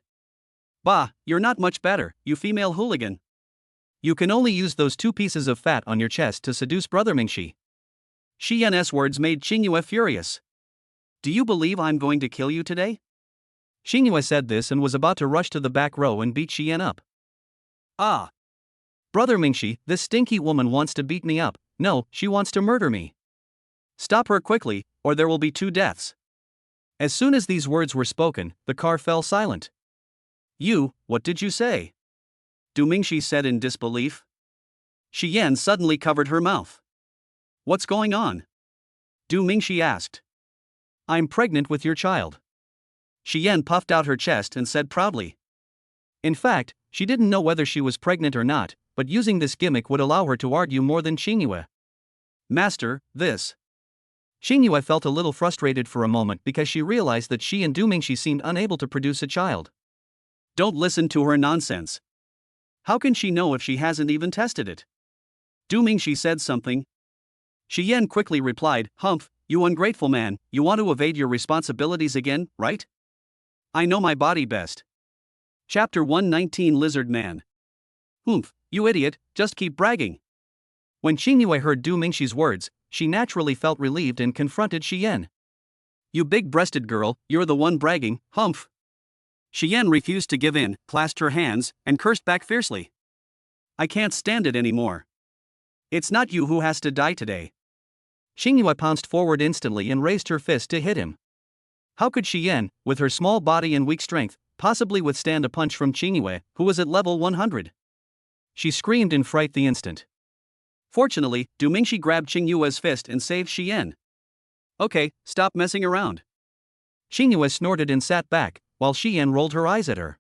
Bah, you're not much better, you female hooligan. You can only use those 2 pieces of fat on your chest to seduce Brother Mingxi. Xian's words made Qingyue furious. Do you believe I'm going to kill you today? Qingyue said this and was about to rush to the back row and beat Xian up. Ah! Brother Mingxi, this stinky woman wants to beat me up. No, she wants to murder me. Stop her quickly, or there will be 2 deaths. As soon as these words were spoken, the car fell silent. You, what did you say? Du Mingxi said in disbelief. Xian suddenly covered her mouth. What's going on? Du Mingxi asked. I'm pregnant with your child. Xian puffed out her chest and said proudly. In fact, she didn't know whether she was pregnant or not, but using this gimmick would allow her to argue more than Qingyue. Master, this. Qingyue felt a little frustrated for a moment because she realized that she and Du Mingxi seemed unable to produce a child. Don't listen to her nonsense. How can she know if she hasn't even tested it? Du Mingxi said something. Xian quickly replied, Humph, you ungrateful man, you want to evade your responsibilities again, right? I know my body best. Chapter 119 Lizard Man. Humph, you idiot, just keep bragging. When Qingyue heard Du Mingxi's words, she naturally felt relieved and confronted Xian. You big-breasted girl, you're the one bragging, humph. Xian refused to give in, clasped her hands, and cursed back fiercely. I can't stand it anymore. It's not you who has to die today. Qingyue pounced forward instantly and raised her fist to hit him. How could Xian, with her small body and weak strength, possibly withstand a punch from Qingyue, who was at level 100? She screamed in fright the instant. Fortunately, Du Mingxi grabbed Qingyue's fist and saved Xian. Okay, stop messing around. Qingyue snorted and sat back, while Xian rolled her eyes at her.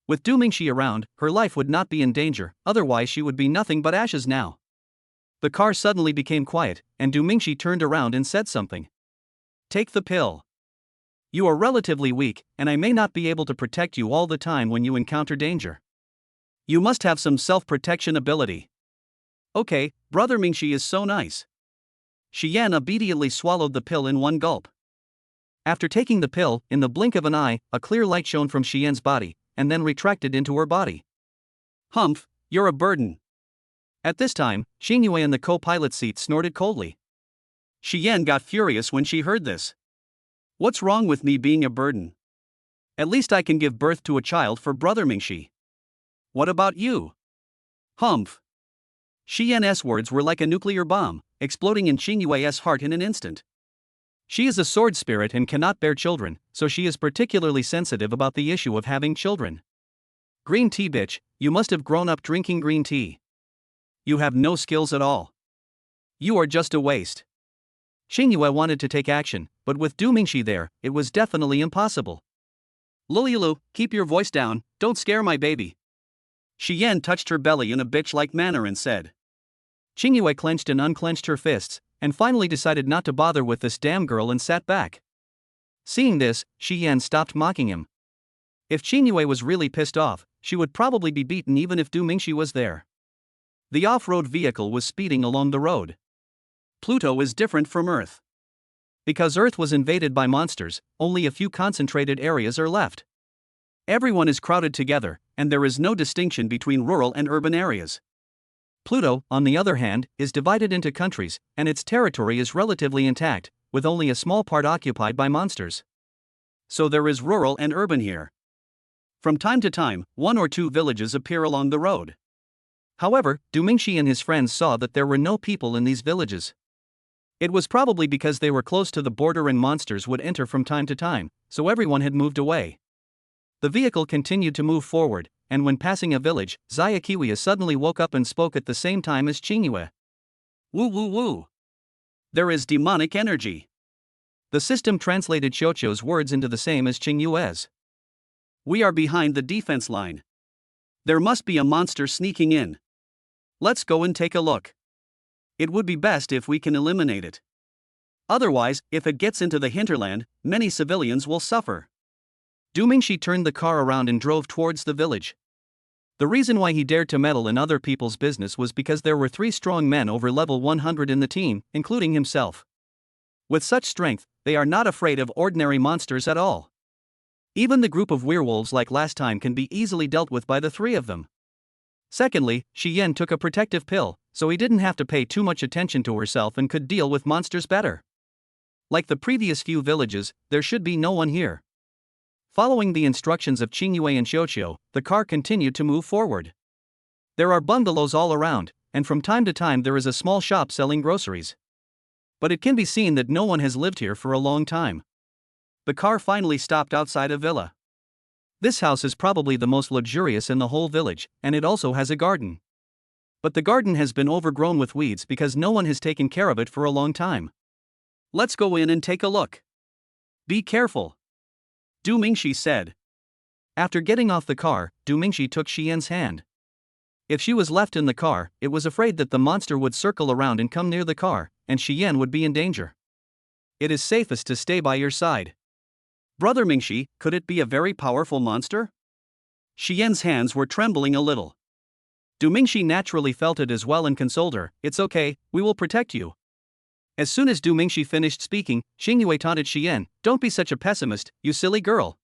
With Du Mingxi around, her life would not be in danger, otherwise she would be nothing but ashes now. The car suddenly became quiet, and Du Mingxi turned around and said something. Take the pill. You are relatively weak, and I may not be able to protect you all the time when you encounter danger. You must have some self-protection ability. Okay, Brother Mingxi is so nice. Xian obediently swallowed the pill in one gulp. After taking the pill, in the blink of an eye, a clear light shone from Xian's body, and then retracted into her body. Humph, you're a burden. At this time, Qingyue in the co-pilot seat snorted coldly. Xian got furious when she heard this. What's wrong with me being a burden? At least I can give birth to a child for Brother Mingxi. What about you? Humph. Xian's words were like a nuclear bomb, exploding in Qingyue's heart in an instant. She is a sword spirit and cannot bear children, so she is particularly sensitive about the issue of having children. Green tea bitch, you must have grown up drinking green tea. You have no skills at all. You are just a waste. Qingyue wanted to take action, but with Du Mingxi there, it was definitely impossible. Lulu, keep your voice down, don't scare my baby. Xian touched her belly in a bitch-like manner and said. Qingyue clenched and unclenched her fists, and finally decided not to bother with this damn girl and sat back. Seeing this, Xian stopped mocking him. If Qingyue was really pissed off, she would probably be beaten even if Du Mingxi was there. The off-road vehicle was speeding along the road. Pluto is different from Earth. Because Earth was invaded by monsters, only a few concentrated areas are left. Everyone is crowded together, and there is no distinction between rural and urban areas. Pluto, on the other hand, is divided into countries, and its territory is relatively intact, with only a small part occupied by monsters. So there is rural and urban here. From time to time, 1 or 2 villages appear along the road. However, Du Mingxi and his friends saw that there were no people in these villages. It was probably because they were close to the border and monsters would enter from time to time, so everyone had moved away. The vehicle continued to move forward, and when passing a village, Xiaoqiwei suddenly woke up and spoke at the same time as Qingyue. Woo woo woo. There is demonic energy. The system translated Qiuqiu's words into the same as Qingyue's. We are behind the defense line. There must be a monster sneaking in. Let's go and take a look. It would be best if we can eliminate it. Otherwise, if it gets into the hinterland, many civilians will suffer. Du Mingxi turned the car around and drove towards the village. The reason why he dared to meddle in other people's business was because there were 3 strong men over level 100 in the team, including himself. With such strength, they are not afraid of ordinary monsters at all. Even the group of werewolves like last time can be easily dealt with by the 3 of them. Secondly, Shi Yan took a protective pill, so he didn't have to pay too much attention to herself and could deal with monsters better. Like the previous few villages, there should be no one here. Following the instructions of Qingyue and Xiuqiu, the car continued to move forward. There are bungalows all around, and from time to time there is a small shop selling groceries. But it can be seen that no one has lived here for a long time. The car finally stopped outside a villa. This house is probably the most luxurious in the whole village, and it also has a garden. But the garden has been overgrown with weeds because no one has taken care of it for a long time. Let's go in and take a look. Be careful, Du Mingxi said. After getting off the car, Du Mingxi took Xian's hand. If she was left in the car, it was afraid that the monster would circle around and come near the car, and Xian would be in danger. It is safest to stay by your side. Brother Mingxi, could it be a very powerful monster? Xian's hands were trembling a little. Du Mingxi naturally felt it as well and consoled her. It's okay, we will protect you. As soon as Du Mingxi finished speaking, Xingyue taunted Xian, don't be such a pessimist, you silly girl.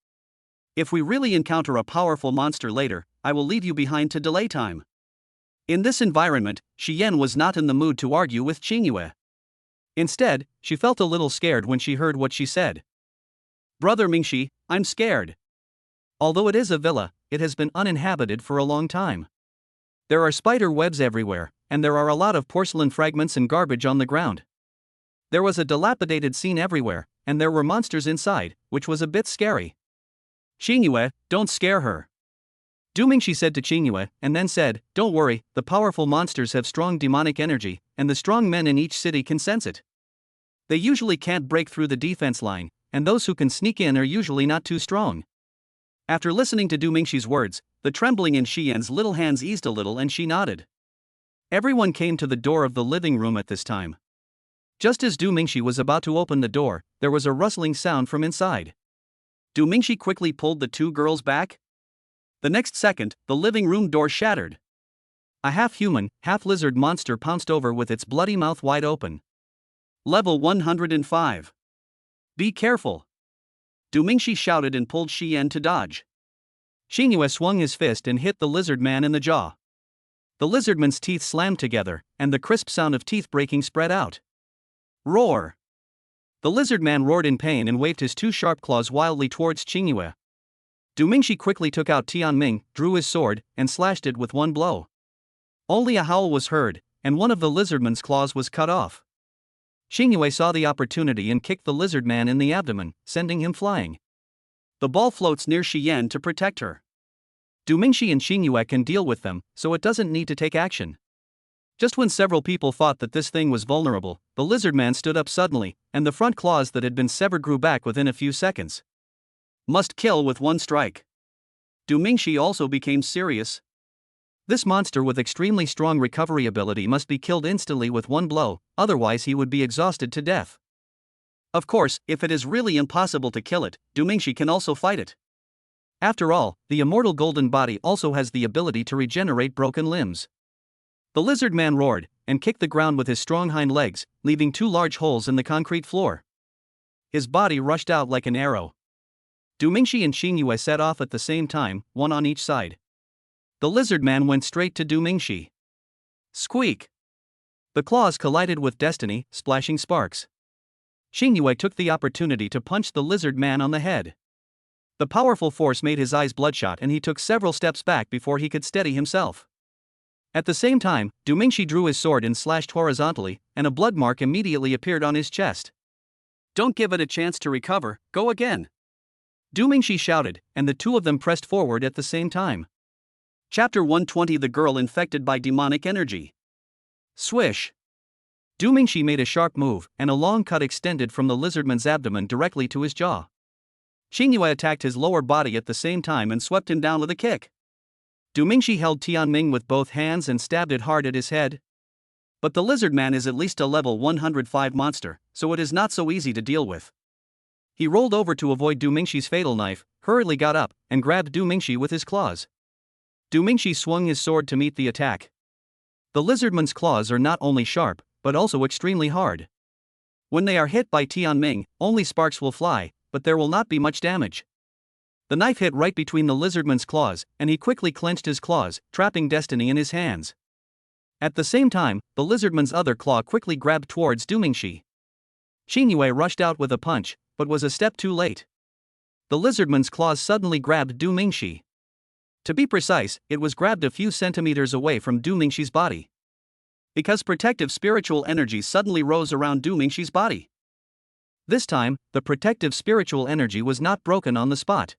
If we really encounter a powerful monster later, I will leave you behind to delay time. In this environment, Xian was not in the mood to argue with Xingyue. Instead, she felt a little scared when she heard what she said. Brother Mingxi, I'm scared. Although it is a villa, it has been uninhabited for a long time. There are spider webs everywhere, and there are a lot of porcelain fragments and garbage on the ground. There was a dilapidated scene everywhere, and there were monsters inside, which was a bit scary. Xingyue, don't scare her. Du Mingxi said to Qingyue, and then said, don't worry, the powerful monsters have strong demonic energy, and the strong men in each city can sense it. They usually can't break through the defense line, and those who can sneak in are usually not too strong. After listening to Du Mingxi's words, the trembling in Xian's little hands eased a little and she nodded. Everyone came to the door of the living room at this time. Just as Du Mingxi was about to open the door, there was a rustling sound from inside. Du Mingxi quickly pulled the 2 girls back. The next second, the living room door shattered. A half-human, half-lizard monster pounced over with its bloody mouth wide open. Level 105. Be careful. Du Mingxi shouted and pulled Xian to dodge. Xingyue swung his fist and hit the lizard man in the jaw. The lizardman's teeth slammed together, and the crisp sound of teeth breaking spread out. Roar! The lizard man roared in pain and waved his 2 sharp claws wildly towards Qingyue. Du Mingxi quickly took out Tianming, drew his sword, and slashed it with one blow. Only a howl was heard, and one of the lizardman's claws was cut off. Qingyue saw the opportunity and kicked the lizard man in the abdomen, sending him flying. The ball floats near Xian to protect her. Du Mingxi and Qingyue can deal with them, so it doesn't need to take action. Just when several people thought that this thing was vulnerable, the lizard man stood up suddenly, and the front claws that had been severed grew back within a few seconds. Must kill with one strike. Du Mingxi also became serious. This monster with extremely strong recovery ability must be killed instantly with one blow, otherwise he would be exhausted to death. Of course, if it is really impossible to kill it, Du Mingxi can also fight it. After all, the immortal golden body also has the ability to regenerate broken limbs. The lizard man roared, and kicked the ground with his strong hind legs, leaving 2 large holes in the concrete floor. His body rushed out like an arrow. Du Mingxi and Xingyue set off at the same time, one on each side. The lizard man went straight to Du Mingxi. Squeak! The claws collided with destiny, splashing sparks. Xingyue took the opportunity to punch the lizard man on the head. The powerful force made his eyes bloodshot and he took several steps back before he could steady himself. At the same time, Du Mingxi drew his sword and slashed horizontally, and a blood mark immediately appeared on his chest. Don't give it a chance to recover, go again. Du Mingxi shouted, and the 2 of them pressed forward at the same time. Chapter 120 The Girl Infected by Demonic Energy. Swish! Du Mingxi made a sharp move, and a long cut extended from the lizardman's abdomen directly to his jaw. Xingyue attacked his lower body at the same time and swept him down with a kick. Du Mingxi held Tianming with both hands and stabbed it hard at his head. But the lizard man is at least a level 105 monster, so it is not so easy to deal with. He rolled over to avoid Du Mingxi's fatal knife, hurriedly got up, and grabbed Du Mingxi with his claws. Du Mingxi swung his sword to meet the attack. The lizardman's claws are not only sharp, but also extremely hard. When they are hit by Tianming, only sparks will fly, but there will not be much damage. The knife hit right between the lizardman's claws, and he quickly clenched his claws, trapping destiny in his hands. At the same time, the lizardman's other claw quickly grabbed towards Du Mingxi. Xingyue rushed out with a punch, but was a step too late. The lizardman's claws suddenly grabbed Du Mingxi. To be precise, it was grabbed a few centimeters away from Du Mingxi's body. Because protective spiritual energy suddenly rose around Du Mingxi's body. This time, the protective spiritual energy was not broken on the spot.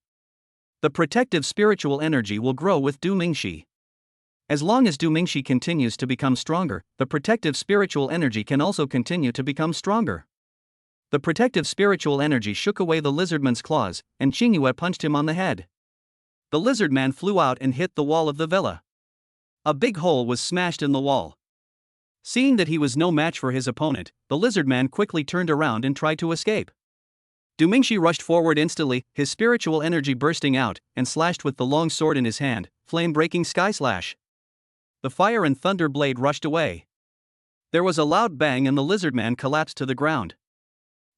The protective spiritual energy will grow with Du Mingxi. As long as Du Mingxi continues to become stronger, the protective spiritual energy can also continue to become stronger. The protective spiritual energy shook away the lizardman's claws, and Xingyue punched him on the head. The lizard man flew out and hit the wall of the villa. A big hole was smashed in the wall. Seeing that he was no match for his opponent, the lizard man quickly turned around and tried to escape. Du Mingxi rushed forward instantly, his spiritual energy bursting out, and slashed with the long sword in his hand, flame-breaking sky slash. The fire and thunder blade rushed away. There was a loud bang and the lizard man collapsed to the ground.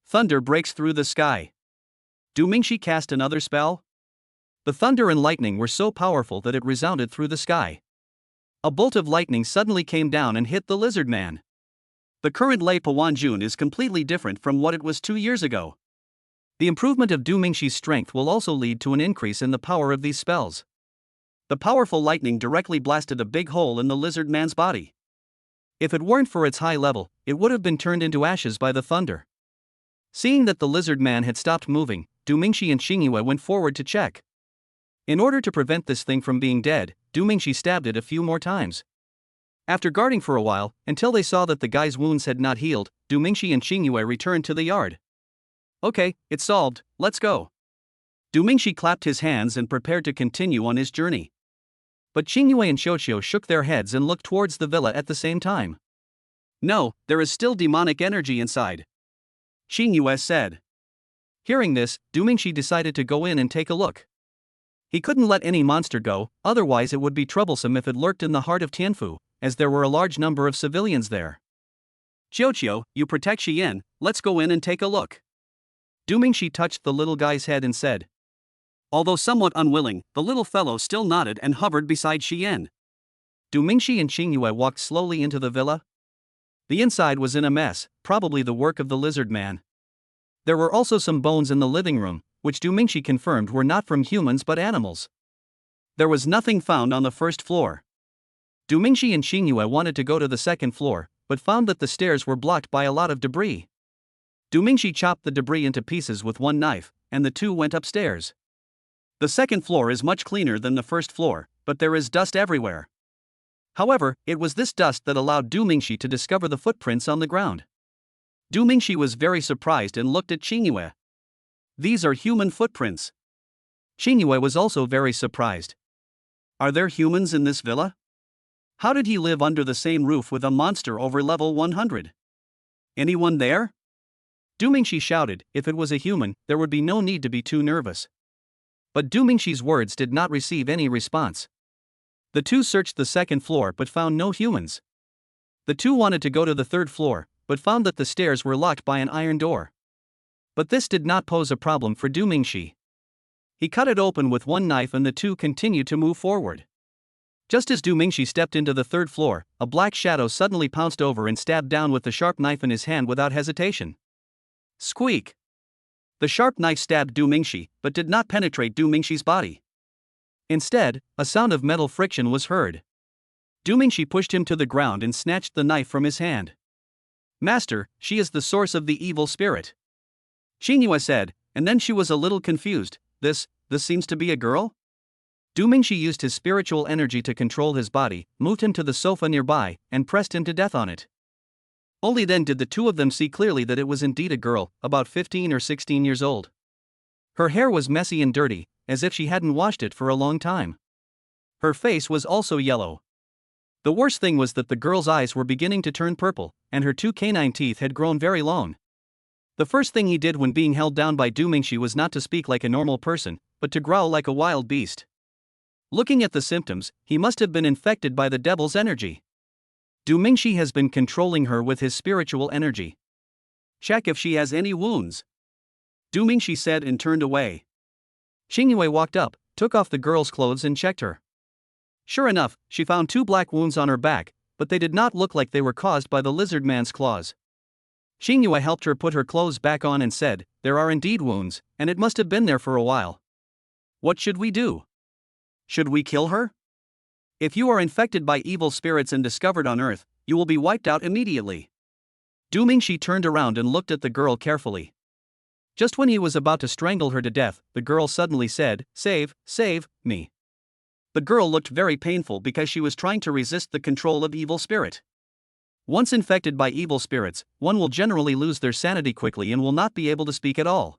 Thunder breaks through the sky. Du Mingxi cast another spell? The thunder and lightning were so powerful that it resounded through the sky. A bolt of lightning suddenly came down and hit the lizard man. The current Lei Pawanjun is completely different from what it was 2 years ago. The improvement of Du Mingxi's strength will also lead to an increase in the power of these spells. The powerful lightning directly blasted a big hole in the lizard man's body. If it weren't for its high level, it would have been turned into ashes by the thunder. Seeing that the lizard man had stopped moving, Du Mingxi and Xingyue went forward to check. In order to prevent this thing from being dead, Du Mingxi stabbed it a few more times. After guarding for a while, until they saw that the guy's wounds had not healed, Du Mingxi and Xingyue returned to the yard. Okay, it's solved, let's go. Du Mingxi clapped his hands and prepared to continue on his journey. But Xingyue and Xiuqiu shook their heads and looked towards the villa at the same time. No, there is still demonic energy inside, Xingyue said. Hearing this, Du Mingxi decided to go in and take a look. He couldn't let any monster go, otherwise it would be troublesome if it lurked in the heart of Tianfu, as there were a large number of civilians there. Xiuqiu, you protect Xian, let's go in and take a look. Du Mingxi touched the little guy's head and said. Although somewhat unwilling, the little fellow still nodded and hovered beside Xian. Du Mingxi and Xingyue walked slowly into the villa. The inside was in a mess, probably the work of the lizard man. There were also some bones in the living room, which Du Mingxi confirmed were not from humans but animals. There was nothing found on the first floor. Du Mingxi and Xingyue wanted to go to the second floor, but found that the stairs were blocked by a lot of debris. Du Mingxi chopped the debris into pieces with one knife, and the two went upstairs. The second floor is much cleaner than the first floor, but there is dust everywhere. However, it was this dust that allowed Du Mingxi to discover the footprints on the ground. Du Mingxi was very surprised and looked at Xingyue. These are human footprints. Xingyue was also very surprised. Are there humans in this villa? How did he live under the same roof with a monster over level 100? Anyone there? Du Mingxi shouted, if it was a human, there would be no need to be too nervous. But Du Mingxi's words did not receive any response. The two searched the second floor but found no humans. The two wanted to go to the third floor, but found that the stairs were locked by an iron door. But this did not pose a problem for Du Mingxi. He cut it open with one knife and the two continued to move forward. Just as Du Mingxi stepped into the third floor, a black shadow suddenly pounced over and stabbed down with the sharp knife in his hand without hesitation. Squeak! The sharp knife stabbed Du Mingxi, but did not penetrate Du Mingxi's body. Instead, a sound of metal friction was heard. Du Mingxi pushed him to the ground and snatched the knife from his hand. Master, she is the source of the evil spirit, Xingyue said, and then she was a little confused. This seems to be a girl? Du Mingxi used his spiritual energy to control his body, moved him to the sofa nearby, and pressed him to death on it. Only then did the two of them see clearly that it was indeed a girl, about 15 or 16 years old. Her hair was messy and dirty, as if she hadn't washed it for a long time. Her face was also yellow. The worst thing was that the girl's eyes were beginning to turn purple, and her 2 canine teeth had grown very long. The first thing he did when being held down by Du Mingxi was not to speak like a normal person, but to growl like a wild beast. Looking at the symptoms, he must have been infected by the devil's energy. Du Mingxi has been controlling her with his spiritual energy. Check if she has any wounds. Du Mingxi said and turned away. Xingyue walked up, took off the girl's clothes and checked her. Sure enough, she found 2 black wounds on her back, but they did not look like they were caused by the lizard man's claws. Xingyue helped her put her clothes back on and said, "There are indeed wounds, and it must have been there for a while. What should we do? Should we kill her? If you are infected by evil spirits and discovered on Earth, you will be wiped out immediately." Du Mingxi turned around and looked at the girl carefully. Just when he was about to strangle her to death, the girl suddenly said, "Save me." The girl looked very painful because she was trying to resist the control of evil spirit. Once infected by evil spirits, one will generally lose their sanity quickly and will not be able to speak at all.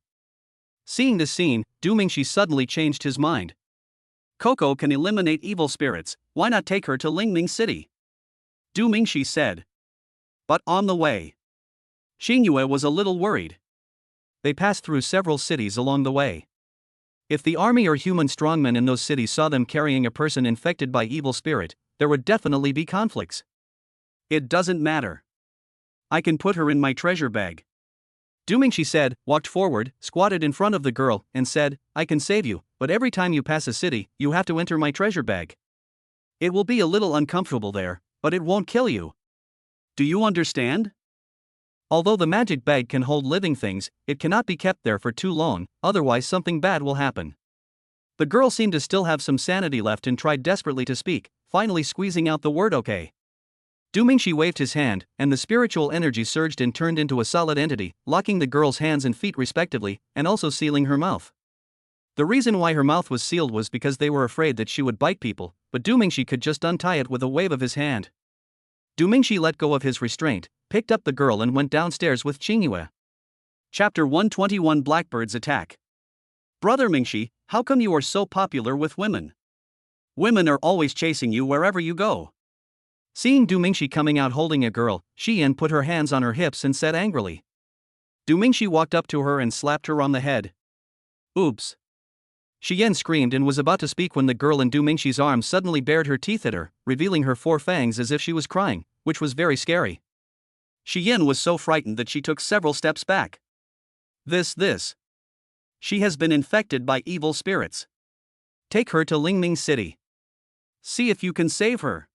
Seeing this scene, Du Mingxi suddenly changed his mind. Coco can eliminate evil spirits, why not take her to Lingming City? Du Mingxi said. But on the way, Xingyue was a little worried. They passed through several cities along the way. If the army or human strongmen in those cities saw them carrying a person infected by evil spirit, there would definitely be conflicts. It doesn't matter. I can put her in my treasure bag. Du Mingxi said, walked forward, squatted in front of the girl, and said, "I can save you, but every time you pass a city, you have to enter my treasure bag. It will be a little uncomfortable there, but it won't kill you. Do you understand? Although the magic bag can hold living things, it cannot be kept there for too long, otherwise something bad will happen." The girl seemed to still have some sanity left and tried desperately to speak, finally squeezing out the word "okay." Du Mingxi waved his hand, and the spiritual energy surged and turned into a solid entity, locking the girl's hands and feet respectively, and also sealing her mouth. The reason why her mouth was sealed was because they were afraid that she would bite people, but Du Mingxi could just untie it with a wave of his hand. Du Mingxi let go of his restraint, picked up the girl and went downstairs with Xingyue. Chapter 121 Blackbird's Attack. Brother Mingxi, how come you are so popular with women? Women are always chasing you wherever you go. Seeing Du Mingxi coming out holding a girl, Xian put her hands on her hips and said angrily. Du Mingxi walked up to her and slapped her on the head. Oops. Xian screamed and was about to speak when the girl in Du Mingxi's arms suddenly bared her teeth at her, revealing her 4 fangs as if she was crying, which was very scary. Xian was so frightened that she took several steps back. This. She has been infected by evil spirits. Take her to Lingming City. See if you can save her.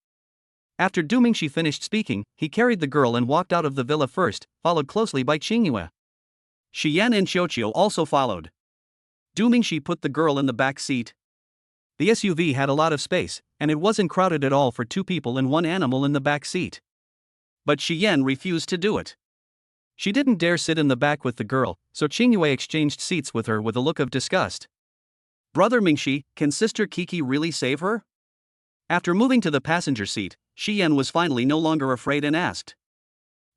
After Du Mingxi finished speaking, he carried the girl and walked out of the villa first, followed closely by Xingyue. Xian and Xiuqiu also followed. Du Mingxi put the girl in the back seat. The SUV had a lot of space, and it wasn't crowded at all for 2 people and 1 animal in the back seat. But Xian refused to do it. She didn't dare sit in the back with the girl, so Xingyue exchanged seats with her with a look of disgust. Brother Mingxi, can Sister Kiki really save her? After moving to the passenger seat, Xian was finally no longer afraid and asked.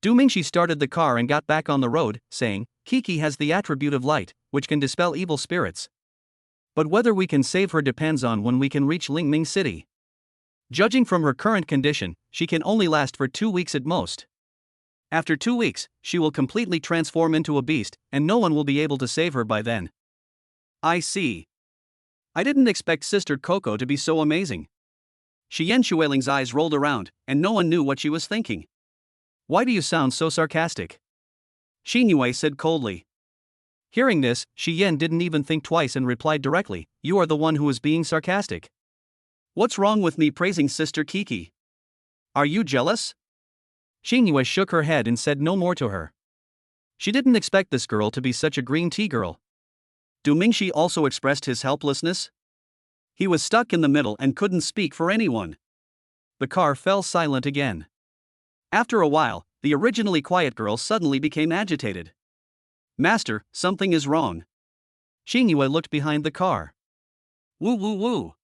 Du Mingxi started the car and got back on the road, saying, Kiki has the attribute of light, which can dispel evil spirits. But whether we can save her depends on when we can reach Lingming City. Judging from her current condition, she can only last for 2 weeks at most. After 2 weeks, she will completely transform into a beast, and no one will be able to save her by then. I see. I didn't expect Sister Coco to be so amazing. Xian Xueling's eyes rolled around, and no one knew what she was thinking. Why do you sound so sarcastic? Xingyue said coldly. Hearing this, Xian didn't even think twice and replied directly, You are the one who is being sarcastic. What's wrong with me praising Sister Kiki? Are you jealous? Xingyue shook her head and said no more to her. She didn't expect this girl to be such a green tea girl. Du Mingxi also expressed his helplessness. He was stuck in the middle and couldn't speak for anyone. The car fell silent again. After a while, the originally quiet girl suddenly became agitated. Master, something is wrong. Xingyue looked behind the car. Woo woo woo.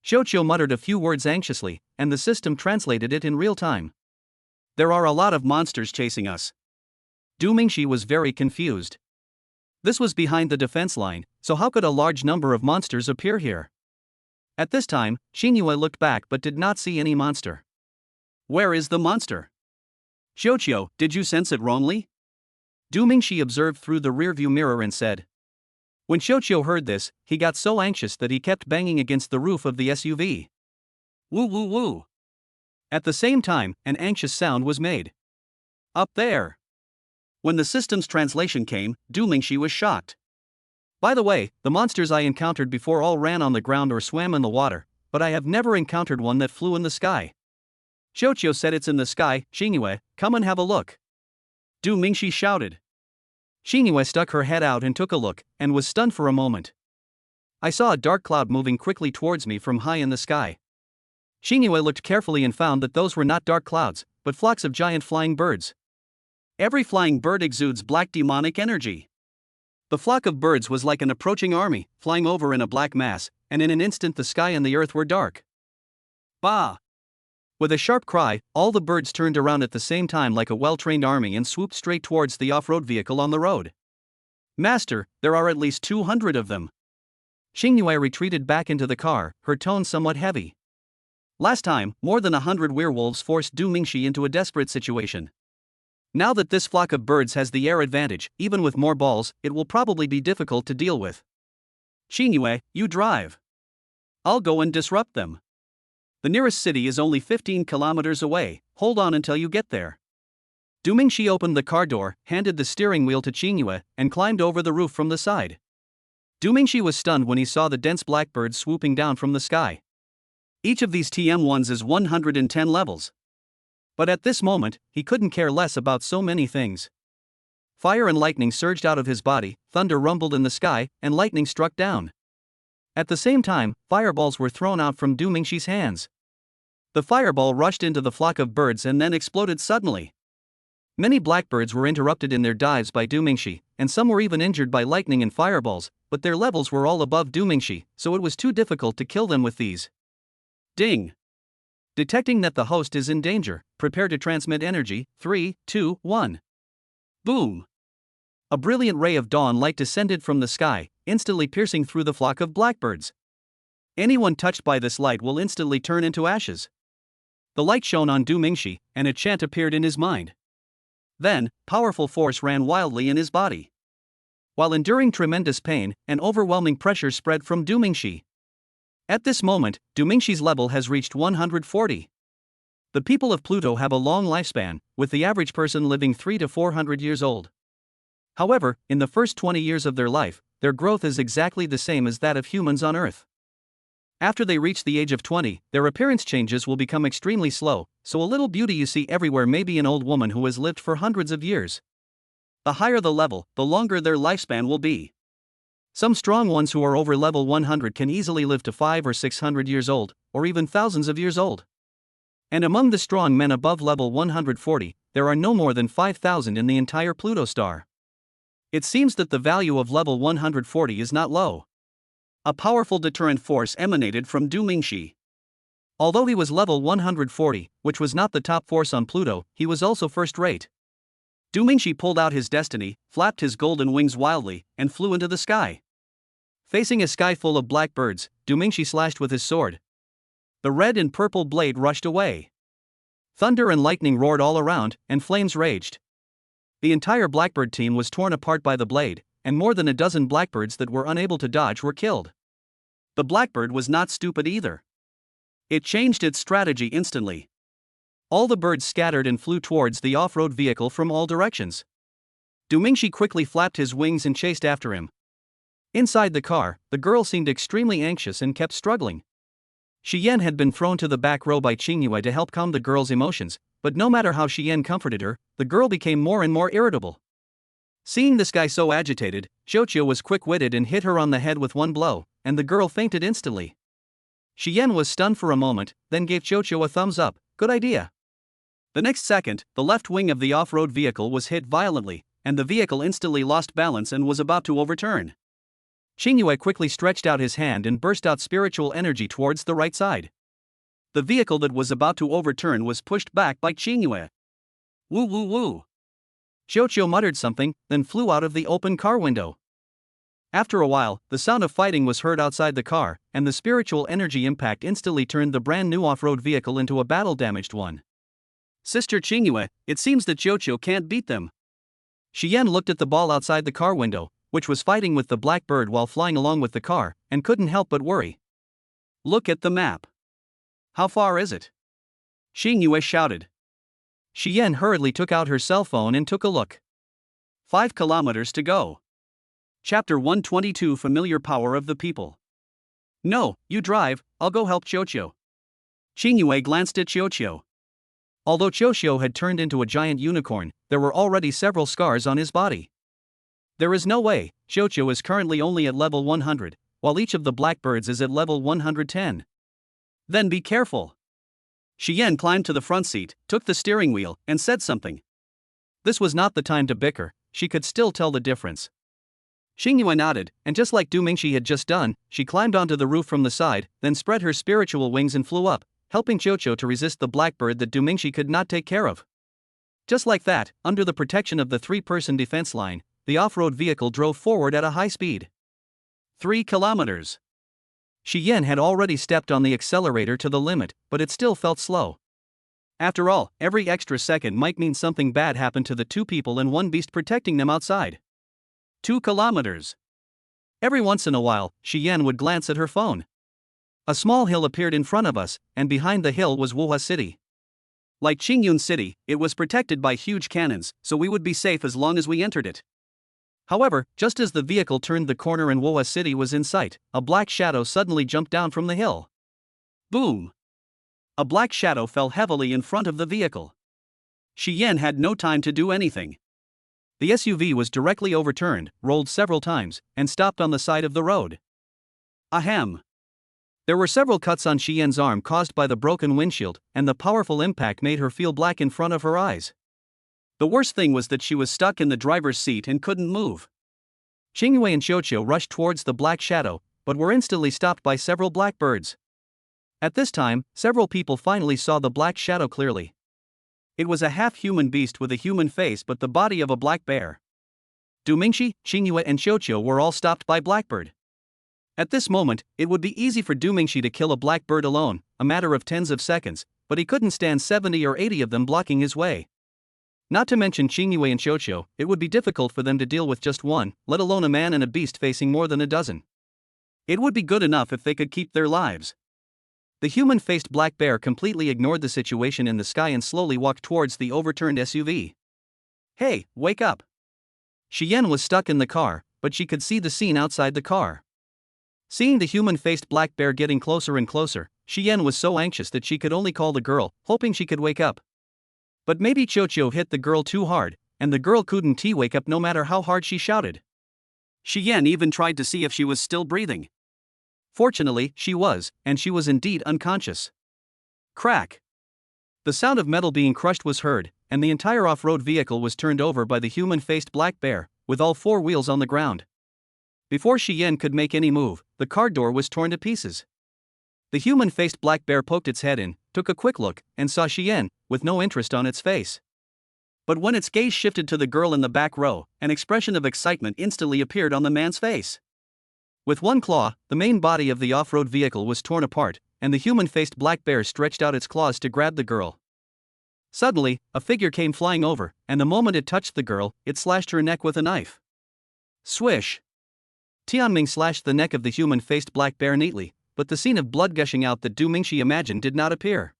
Xiuqiu muttered a few words anxiously, and the system translated it in real time. There are a lot of monsters chasing us. Du Mingxi was very confused. This was behind the defense line, so how could a large number of monsters appear here? At this time, Xingyue looked back but did not see any monster. Where is the monster? Xiuqiu, did you sense it wrongly? Du Mingxi observed through the rearview mirror and said. When Xiuqiu heard this, he got so anxious that he kept banging against the roof of the SUV. Woo woo woo. At the same time, an anxious sound was made. Up there. When the system's translation came, Du Mingxi was shocked. By the way, the monsters I encountered before all ran on the ground or swam in the water, but I have never encountered one that flew in the sky. Xiuqiu said it's in the sky. Xingyue, come and have a look. Du Mingxi shouted. Xingyue stuck her head out and took a look, and was stunned for a moment. I saw a dark cloud moving quickly towards me from high in the sky. Xingyue looked carefully and found that those were not dark clouds, but flocks of giant flying birds. Every flying bird exudes black demonic energy. The flock of birds was like an approaching army, flying over in a black mass, and in an instant the sky and the earth were dark. Bah! With a sharp cry, all the birds turned around at the same time like a well-trained army and swooped straight towards the off-road vehicle on the road. Master, there are at least 200 of them. Xingyue retreated back into the car, her tone somewhat heavy. Last time, more than 100 werewolves forced Du Mingxi into a desperate situation. Now that this flock of birds has the air advantage, even with more balls, it will probably be difficult to deal with. Xingyue, you drive. I'll go and disrupt them. The nearest city is only 15 kilometers away, hold on until you get there. Du Mingxi opened the car door, handed the steering wheel to Xingyue, and climbed over the roof from the side. Du Mingxi was stunned when he saw the dense blackbirds swooping down from the sky. Each of these TM1s is 110 levels. But at this moment, he couldn't care less about so many things. Fire and lightning surged out of his body, thunder rumbled in the sky, and lightning struck down. At the same time, fireballs were thrown out from Du Mingxi's hands. The fireball rushed into the flock of birds and then exploded suddenly. Many blackbirds were interrupted in their dives by Du Mingxi, and some were even injured by lightning and fireballs, but their levels were all above Du Mingxi, so it was too difficult to kill them with these. Ding! Detecting that the host is in danger, prepare to transmit energy. 3, 2, 1. Boom! A brilliant ray of dawn light descended from the sky, instantly piercing through the flock of blackbirds. Anyone touched by this light will instantly turn into ashes. The light shone on Du Mingxi, and a chant appeared in his mind. Then, powerful force ran wildly in his body. While enduring tremendous pain, an overwhelming pressure spread from Du Mingxi. At this moment, Du Mingxi's level has reached 140. The people of Pluto have a long lifespan, with the average person living 300 to 400 years old. However, in the first 20 years of their life, their growth is exactly the same as that of humans on Earth. After they reach the age of 20, their appearance changes will become extremely slow, so a little beauty you see everywhere may be an old woman who has lived for hundreds of years. The higher the level, the longer their lifespan will be. Some strong ones who are over level 100 can easily live to 500 or 600 years old, or even thousands of years old. And among the strong men above level 140, there are no more than 5,000 in the entire Pluto star. It seems that the value of level 140 is not low. A powerful deterrent force emanated from Du Mingxi. Although he was level 140, which was not the top force on Pluto, he was also first-rate. Du Mingxi pulled out his destiny, flapped his golden wings wildly, and flew into the sky. Facing a sky full of black birds, Du Mingxi slashed with his sword. The red and purple blade rushed away. Thunder and lightning roared all around, and flames raged. The entire blackbird team was torn apart by the blade, and more than a dozen blackbirds that were unable to dodge were killed. The blackbird was not stupid either. It changed its strategy instantly. All the birds scattered and flew towards the off-road vehicle from all directions. Du Mingxi quickly flapped his wings and chased after him. Inside the car, the girl seemed extremely anxious and kept struggling. Xiyan had been thrown to the back row by Xingyue to help calm the girl's emotions, but no matter how Xiyan comforted her, the girl became more and more irritable. Seeing this guy so agitated, Xiuqiu was quick-witted and hit her on the head with one blow, and the girl fainted instantly. Xiyan was stunned for a moment, then gave Xiuqiu a thumbs up. Good idea. The next second, the left wing of the off-road vehicle was hit violently, and the vehicle instantly lost balance and was about to overturn. Xingyue quickly stretched out his hand and burst out spiritual energy towards the right side. The vehicle that was about to overturn was pushed back by Xingyue. Woo woo woo. Xiuqiu muttered something, then flew out of the open car window. After a while, the sound of fighting was heard outside the car, and the spiritual energy impact instantly turned the brand new off-road vehicle into a battle-damaged one. Sister Qingyue, it seems that Jojo can't beat them. Xian looked at the ball outside the car window, which was fighting with the black bird while flying along with the car, and couldn't help but worry. Look at the map. How far is it? Xingyue shouted. Xian hurriedly took out her cell phone and took a look. 5 kilometers to go. Chapter 122 Familiar Power of the People. No, you drive, I'll go help Jojo. Xingyue glanced at Jojo. Although Jojo had turned into a giant unicorn, there were already several scars on his body. There is no way, Jojo is currently only at level 100, while each of the blackbirds is at level 110. Then be careful. Xian climbed to the front seat, took the steering wheel, and said something. This was not the time to bicker, she could still tell the difference. Xingyue nodded, and just like Du Mingxi had just done, she climbed onto the roof from the side, then spread her spiritual wings and flew up, helping Jojo to resist the blackbird that Du Mingxi could not take care of. Just like that, under the protection of the 3-person defense line, the off-road vehicle drove forward at a high speed. 3 kilometers. Xian had already stepped on the accelerator to the limit, but it still felt slow. After all, every extra second might mean something bad happened to the 2 people and 1 beast protecting them outside. 2 kilometers. Every once in a while, Xian would glance at her phone. A small hill appeared in front of us, and behind the hill was Wuhua City. Like Qingyun City, it was protected by huge cannons, so we would be safe as long as we entered it. However, just as the vehicle turned the corner and Wuhua City was in sight, a black shadow suddenly jumped down from the hill. Boom! A black shadow fell heavily in front of the vehicle. Xian had no time to do anything. The SUV was directly overturned, rolled several times, and stopped on the side of the road. Ahem! There were several cuts on Xian's arm caused by the broken windshield, and the powerful impact made her feel black in front of her eyes. The worst thing was that she was stuck in the driver's seat and couldn't move. Xingyue and Jojo rushed towards the black shadow, but were instantly stopped by several blackbirds. At this time, several people finally saw the black shadow clearly. It was a half-human beast with a human face but the body of a black bear. Du Mingxi, Xingyue and Jojo were all stopped by blackbird. At this moment, it would be easy for Du Mingxi to kill a blackbird alone, a matter of tens of seconds, but he couldn't stand 70 or 80 of them blocking his way. Not to mention Xingyue and Jojo, it would be difficult for them to deal with just one, let alone a man and a beast facing more than a dozen. It would be good enough if they could keep their lives. The human-faced black bear completely ignored the situation in the sky and slowly walked towards the overturned SUV. Hey, wake up! Xian was stuck in the car, but she could see the scene outside the car. Seeing the human-faced black bear getting closer and closer, Xian was so anxious that she could only call the girl, hoping she could wake up. But maybe Jojo hit the girl too hard, and the girl couldn't wake up no matter how hard she shouted. Xian even tried to see if she was still breathing. Fortunately, she was, and she was indeed unconscious. Crack! The sound of metal being crushed was heard, and the entire off-road vehicle was turned over by the human-faced black bear, with all 4 wheels on the ground. Before Xian could make any move, the car door was torn to pieces. The human-faced black bear poked its head in, took a quick look, and saw Xian, with no interest on its face. But when its gaze shifted to the girl in the back row, an expression of excitement instantly appeared on the man's face. With one claw, the main body of the off-road vehicle was torn apart, and the human-faced black bear stretched out its claws to grab the girl. Suddenly, a figure came flying over, and the moment it touched the girl, it slashed her neck with a knife. Swish! Tianming slashed the neck of the human-faced black bear neatly, but the scene of blood gushing out that Du Mingxi imagined did not appear.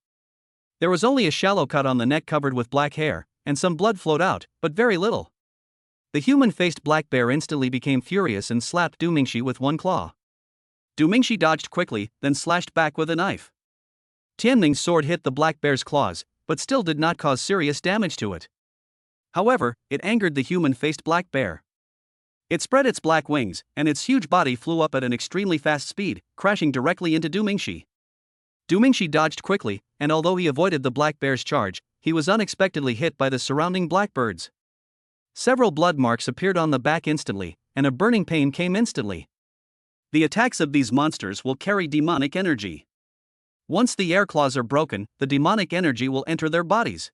There was only a shallow cut on the neck covered with black hair, and some blood flowed out, but very little. The human-faced black bear instantly became furious and slapped Du Mingxi with one claw. Du Mingxi dodged quickly, then slashed back with a knife. Tianming's sword hit the black bear's claws, but still did not cause serious damage to it. However, it angered the human-faced black bear. It spread its black wings, and its huge body flew up at an extremely fast speed, crashing directly into Du Mingxi. Du Mingxi dodged quickly, and although he avoided the black bear's charge, he was unexpectedly hit by the surrounding blackbirds. Several blood marks appeared on the back instantly, and a burning pain came instantly. The attacks of these monsters will carry demonic energy. Once the air claws are broken, the demonic energy will enter their bodies.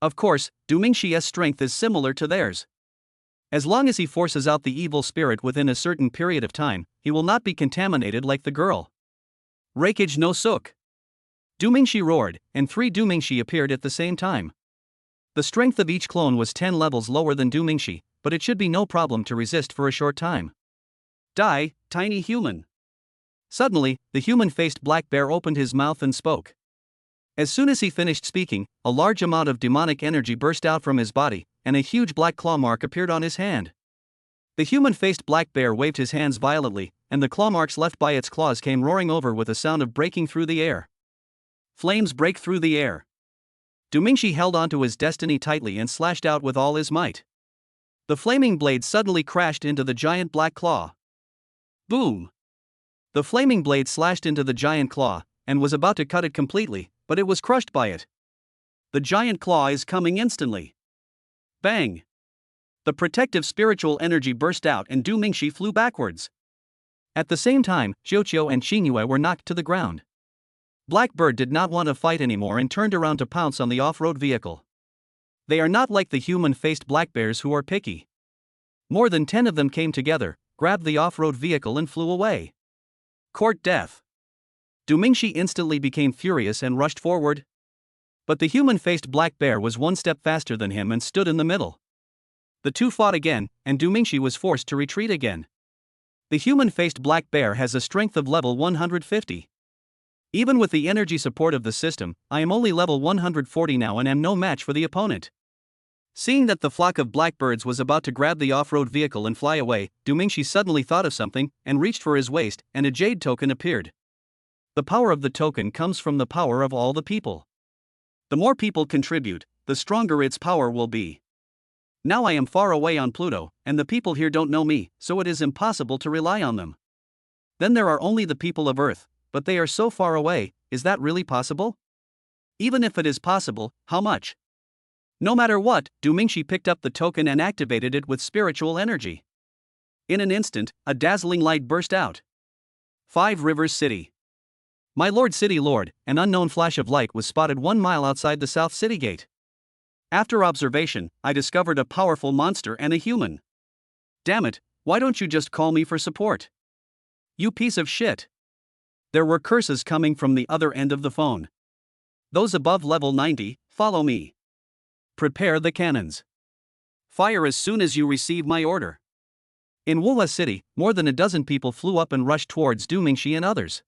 Of course, Du Mingxi's strength is similar to theirs. As long as he forces out the evil spirit within a certain period of time, he will not be contaminated like the girl. Reikage no Suk. Dumingshi roared, and 3 Dumingshi appeared at the same time. The strength of each clone was 10 levels lower than Dumingshi, but it should be no problem to resist for a short time. Die, tiny human. Suddenly, the human-faced black bear opened his mouth and spoke. As soon as he finished speaking, a large amount of demonic energy burst out from his body, and a huge black claw mark appeared on his hand. The human-faced black bear waved his hands violently, and the claw marks left by its claws came roaring over with a sound of breaking through the air. Flames break through the air. Dumingshi held onto his destiny tightly and slashed out with all his might. The flaming blade suddenly crashed into the giant black claw. Boom! The flaming blade slashed into the giant claw, and was about to cut it completely, but it was crushed by it. The giant claw is coming instantly. Bang! The protective spiritual energy burst out and Dumingshi flew backwards. At the same time, Xiuqiu and Xingyue were knocked to the ground. Blackbird did not want to fight anymore and turned around to pounce on the off-road vehicle. They are not like the human-faced black bears who are picky. More than 10 of them came together, grabbed the off-road vehicle and flew away. Court death. Dumingshi instantly became furious and rushed forward. But the human-faced black bear was 1 step faster than him and stood in the middle. The two fought again, and Dumingshi was forced to retreat again. The human-faced black bear has a strength of level 150. Even with the energy support of the system, I am only level 140 now and am no match for the opponent. Seeing that the flock of blackbirds was about to grab the off-road vehicle and fly away, Dumingshi suddenly thought of something, and reached for his waist, and a jade token appeared. The power of the token comes from the power of all the people. The more people contribute, the stronger its power will be. Now I am far away on Pluto, and the people here don't know me, so it is impossible to rely on them. Then there are only the people of Earth, but they are so far away. Is that really possible? Even if it is possible, how much? No matter what, Dumingshi picked up the token and activated it with spiritual energy. In an instant, a dazzling light burst out. 5 Rivers City. My Lord City Lord, an unknown flash of light was spotted 1 mile outside the South City Gate. After observation, I discovered a powerful monster and a human. Damn it, why don't you just call me for support? You piece of shit. There were curses coming from the other end of the phone. Those above level 90, follow me. Prepare the cannons. Fire as soon as you receive my order. In Wuha City, more than a dozen people flew up and rushed towards Dumingshi and others.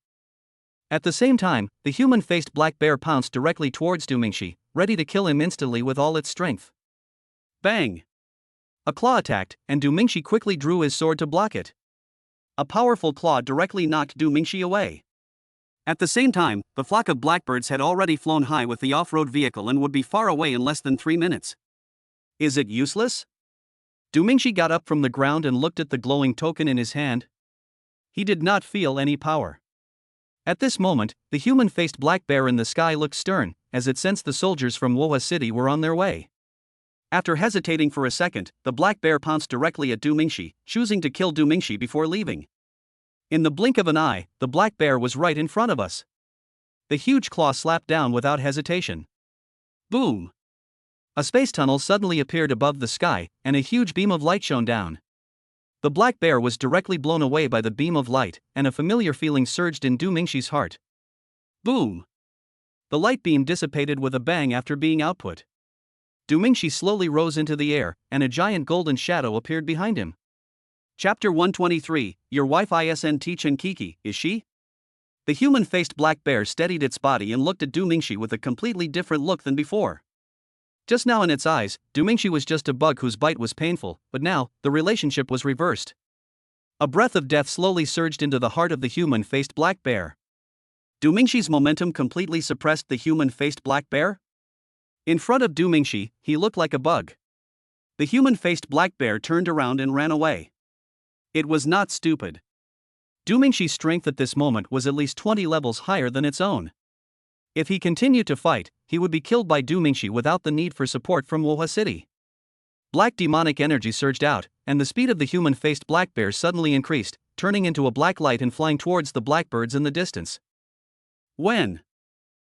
At the same time, the human-faced black bear pounced directly towards Dumingshi, ready to kill him instantly with all its strength. Bang! A claw attacked, and Dumingshi quickly drew his sword to block it. A powerful claw directly knocked Dumingshi away. At the same time, the flock of blackbirds had already flown high with the off-road vehicle and would be far away in less than 3 minutes. Is it useless? Dumingshi got up from the ground and looked at the glowing token in his hand. He did not feel any power. At this moment, the human-faced black bear in the sky looked stern, as it sensed the soldiers from Wuha City were on their way. After hesitating for a second, the black bear pounced directly at Dumingshi, choosing to kill Dumingshi before leaving. In the blink of an eye, the black bear was right in front of us. The huge claw slapped down without hesitation. Boom! A space tunnel suddenly appeared above the sky, and a huge beam of light shone down. The black bear was directly blown away by the beam of light, and a familiar feeling surged in Dumingshi's heart. Boom! The light beam dissipated with a bang after being output. Dumingshi slowly rose into the air, and a giant golden shadow appeared behind him. Chapter 123, Your wife isn't Chen Kiki, is she? The human-faced black bear steadied its body and looked at Dumingshi with a completely different look than before. Just now in its eyes, Dumingshi was just a bug whose bite was painful, but now, the relationship was reversed. A breath of death slowly surged into the heart of the human-faced black bear. Dumingshi's momentum completely suppressed the human-faced black bear? In front of Dumingshi, he looked like a bug. The human-faced black bear turned around and ran away. It was not stupid. Dumingshi's strength at this moment was at least 20 levels higher than its own. If he continued to fight, he would be killed by Dumingshi without the need for support from Wuha City. Black demonic energy surged out, and the speed of the human-faced black bear suddenly increased, turning into a black light and flying towards the blackbirds in the distance. When?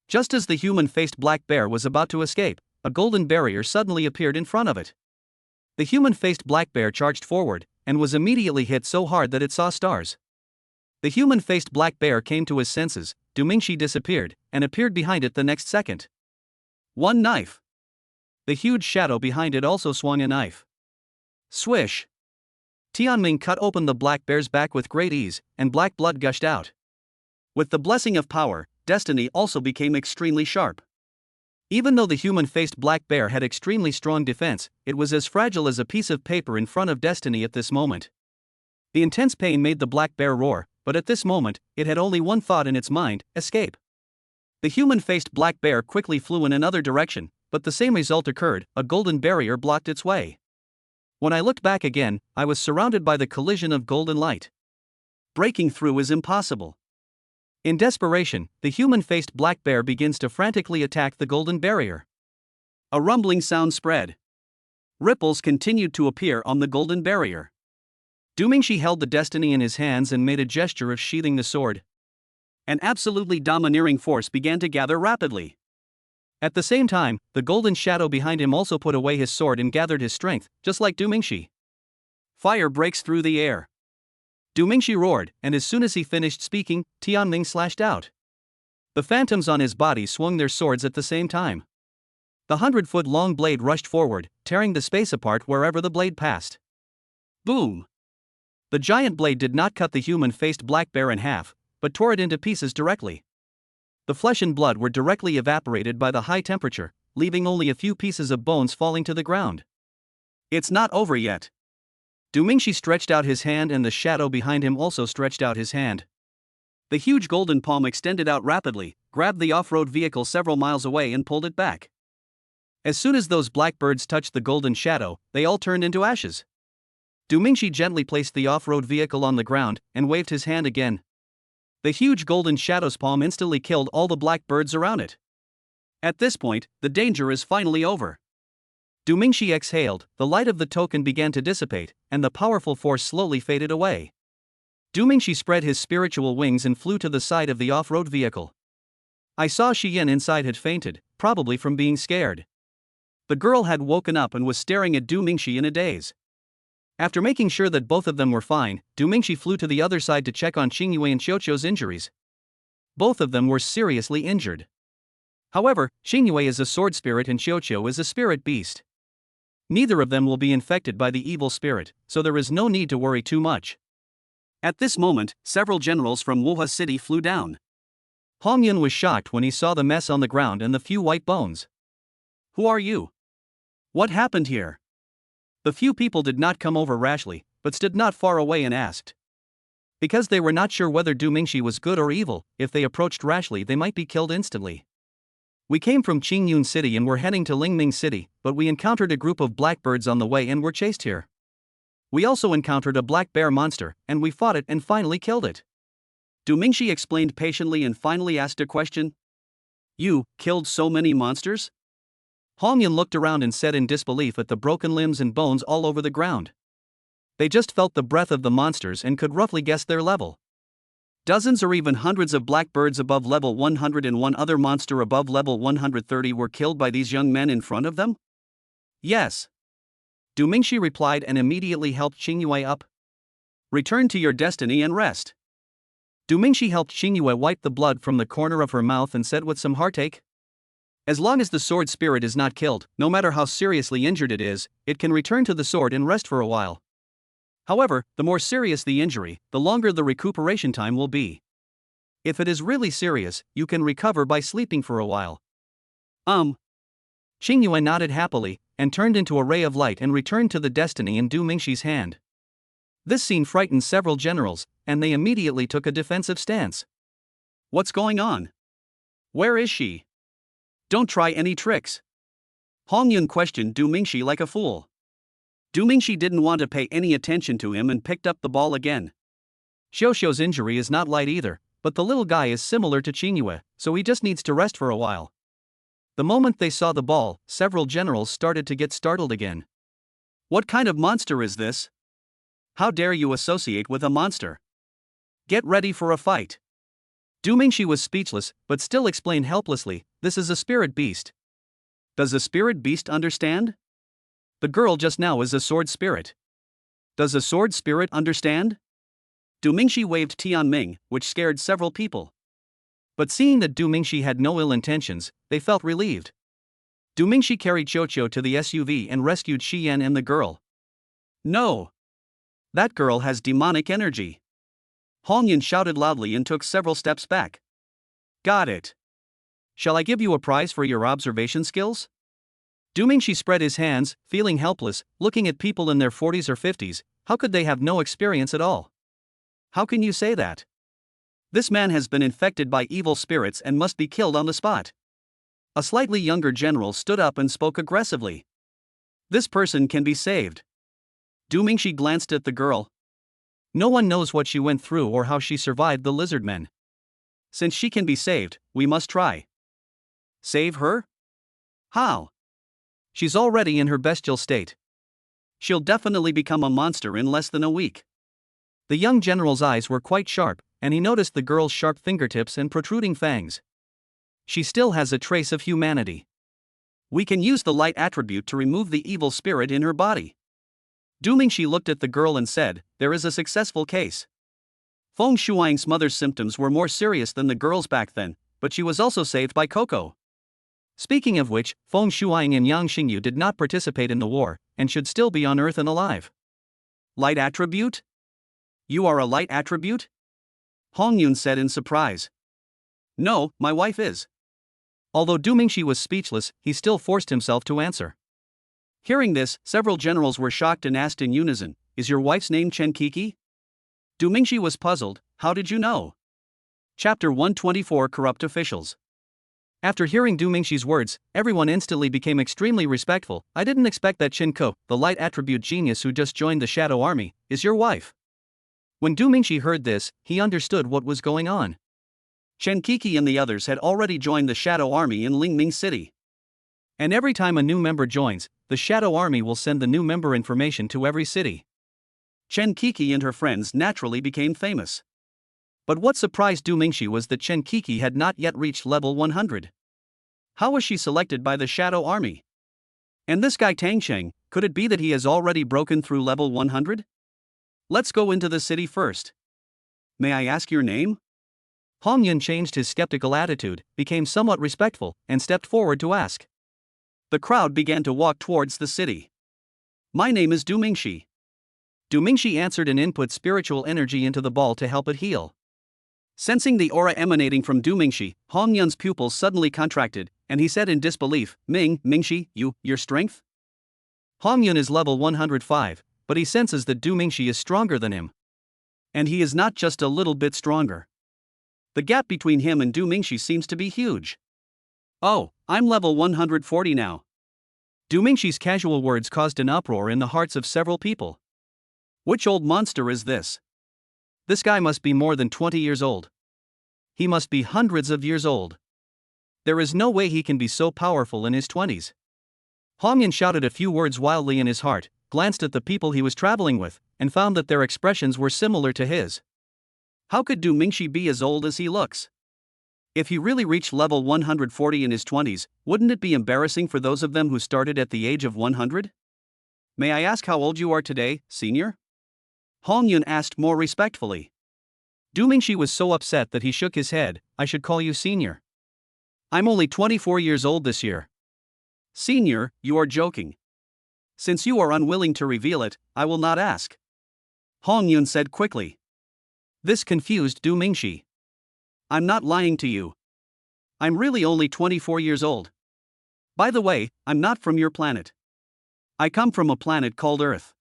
Just as the human-faced black bear was about to escape, a golden barrier suddenly appeared in front of it. The human-faced black bear charged forward, and was immediately hit so hard that it saw stars. The human-faced black bear came to his senses, Dumingshi disappeared, and appeared behind it the next second. One knife. The huge shadow behind it also swung a knife. Swish. Tianming cut open the black bear's back with great ease, and black blood gushed out. With the blessing of power, destiny also became extremely sharp. Even though the human-faced black bear had extremely strong defense, it was as fragile as a piece of paper in front of destiny at this moment. The intense pain made the black bear roar, but at this moment, it had only one thought in its mind: escape. The human-faced black bear quickly flew in another direction, but the same result occurred: a golden barrier blocked its way. When I looked back again, I was surrounded by the collision of golden light. Breaking through is impossible. In desperation, the human-faced black bear begins to frantically attack the golden barrier. A rumbling sound spread. Ripples continued to appear on the golden barrier. Dumingshi held the destiny in his hands and made a gesture of sheathing the sword. An absolutely domineering force began to gather rapidly. At the same time, the golden shadow behind him also put away his sword and gathered his strength, just like Dumingshi. Fire breaks through the air. Dumingshi roared, and as soon as he finished speaking, Tianming slashed out. The phantoms on his body swung their swords at the same time. The 100-foot-long blade rushed forward, tearing the space apart wherever the blade passed. Boom! The giant blade did not cut the human-faced black bear in half, but tore it into pieces directly. The flesh and blood were directly evaporated by the high temperature, leaving only a few pieces of bones falling to the ground. It's not over yet. Dumingshi stretched out his hand, and the shadow behind him also stretched out his hand. The huge golden palm extended out rapidly, grabbed the off-road vehicle several miles away and pulled it back. As soon as those black birds touched the golden shadow, they all turned into ashes. Dumingshi gently placed the off-road vehicle on the ground, and waved his hand again. The huge golden shadow's palm instantly killed all the black birds around it. At this point, the danger is finally over. Dumingshi exhaled, the light of the token began to dissipate, and the powerful force slowly faded away. Dumingshi spread his spiritual wings and flew to the side of the off-road vehicle. I saw Xian inside had fainted, probably from being scared. The girl had woken up and was staring at Dumingshi in a daze. After making sure that both of them were fine, Dumingshi flew to the other side to check on Qingyue and Xiuqiu's injuries. Both of them were seriously injured. However, Qingyue is a sword spirit and Xiuqiu is a spirit beast. Neither of them will be infected by the evil spirit, so there is no need to worry too much. At this moment, several generals from Wuha City flew down. Hongyun was shocked when he saw the mess on the ground and the few white bones. Who are you? What happened here? The few people did not come over rashly, but stood not far away and asked. Because they were not sure whether Dumingshi was good or evil, if they approached rashly they might be killed instantly. We came from Qingyun City and were heading to Lingming City, but we encountered a group of blackbirds on the way and were chased here. We also encountered a black bear monster, and we fought it and finally killed it. Dumingshi explained patiently and finally asked a question. You killed so many monsters? Hongyun looked around and said in disbelief at the broken limbs and bones all over the ground. They just felt the breath of the monsters and could roughly guess their level. Dozens or even hundreds of blackbirds above level 100 and one other monster above level 130 were killed by these young men in front of them? Yes. Dumingshi replied and immediately helped Qingyue up. Return to your destiny and rest. Dumingshi helped Qingyue wipe the blood from the corner of her mouth and said with some heartache. As long as the sword spirit is not killed, no matter how seriously injured it is, it can return to the sword and rest for a while. However, the more serious the injury, the longer the recuperation time will be. If it is really serious, you can recover by sleeping for a while. Qingyue nodded happily, and turned into a ray of light and returned to the destiny in Dumingshi's hand. This scene frightened several generals, and they immediately took a defensive stance. What's going on? Where is she? Don't try any tricks. Hongyun questioned Dumingshi like a fool. Dumingshi didn't want to pay any attention to him and picked up the ball again. Xiuqiu's injury is not light either, but the little guy is similar to Qingyue, so he just needs to rest for a while. The moment they saw the ball, several generals started to get startled again. What kind of monster is this? How dare you associate with a monster? Get ready for a fight. Dumingshi was speechless, but still explained helplessly, this is a spirit beast. Does a spirit beast understand? The girl just now is a sword spirit. Does a sword spirit understand? Du Mingxi waved Tianming, which scared several people. But seeing that Du Mingxi had no ill intentions, they felt relieved. Du Mingxi carried Qiuqiu to the SUV and rescued Xian and the girl. No! That girl has demonic energy. Hongyun shouted loudly and took several steps back. Got it. Shall I give you a prize for your observation skills? Du Mingxi spread his hands, feeling helpless, looking at people in their 40s or 50s. How could they have no experience at all? How can you say that? This man has been infected by evil spirits and must be killed on the spot. A slightly younger general stood up and spoke aggressively. This person can be saved. Du Mingxi glanced at the girl. No one knows what she went through or how she survived the lizard men. Since she can be saved, we must try. Save her? How? She's already in her bestial state. She'll definitely become a monster in less than a week. The young general's eyes were quite sharp, and he noticed the girl's sharp fingertips and protruding fangs. She still has a trace of humanity. We can use the light attribute to remove the evil spirit in her body. Du Mingxi looked at the girl and said, there is a successful case. Feng Shuang's mother's symptoms were more serious than the girl's back then, but she was also saved by Coco. Speaking of which, Feng Shuang and Yang Xingyu did not participate in the war, and should still be on Earth and alive. Light attribute? You are a light attribute? Hongyun said in surprise. No, my wife is. Although Du Mingxi was speechless, he still forced himself to answer. Hearing this, several generals were shocked and asked in unison, is your wife's name Chen Kiki? Du Mingxi was puzzled, how did you know? Chapter 124 Corrupt Officials. After hearing Du Mingxi's words, everyone instantly became extremely respectful. I didn't expect that Chen Ko, the light attribute genius who just joined the Shadow Army, is your wife. When Du Mingxi heard this, he understood what was going on. Chen Kiki and the others had already joined the Shadow Army in Lingming City. And every time a new member joins, the Shadow Army will send the new member information to every city. Chen Kiki and her friends naturally became famous. But what surprised Du Mingxi was that Chen Kiki had not yet reached level 100. How was she selected by the Shadow Army? And this guy Tang Sheng, could it be that he has already broken through level 100? Let's go into the city first. May I ask your name? Hongyun changed his skeptical attitude, became somewhat respectful, and stepped forward to ask. The crowd began to walk towards the city. My name is Du Mingxi. Du Mingxi answered and input spiritual energy into the ball to help it heal. Sensing the aura emanating from Du Mingxi, Hongyun's pupils suddenly contracted, and he said in disbelief, Mingxi, your strength? Hongyun is level 105, but he senses that Du Mingxi is stronger than him. And he is not just a little bit stronger. The gap between him and Du Mingxi seems to be huge. Oh, I'm level 140 now. Du Mingxi's casual words caused an uproar in the hearts of several people. Which old monster is this? This guy must be more than 20 years old. He must be hundreds of years old. There is no way he can be so powerful in his 20s. Hongyun shouted a few words wildly in his heart, glanced at the people he was traveling with, and found that their expressions were similar to his. How could Du Mingxi be as old as he looks? If he really reached level 140 in his 20s, wouldn't it be embarrassing for those of them who started at the age of 100? May I ask how old you are today, senior? Hongyun asked more respectfully. Du Mingxi was so upset that he shook his head. I should call you senior. I'm only 24 years old this year. Senior, you are joking. Since you are unwilling to reveal it, I will not ask. Hongyun said quickly. This confused Du Mingxi. I'm not lying to you. I'm really only 24 years old. By the way, I'm not from your planet. I come from a planet called Earth.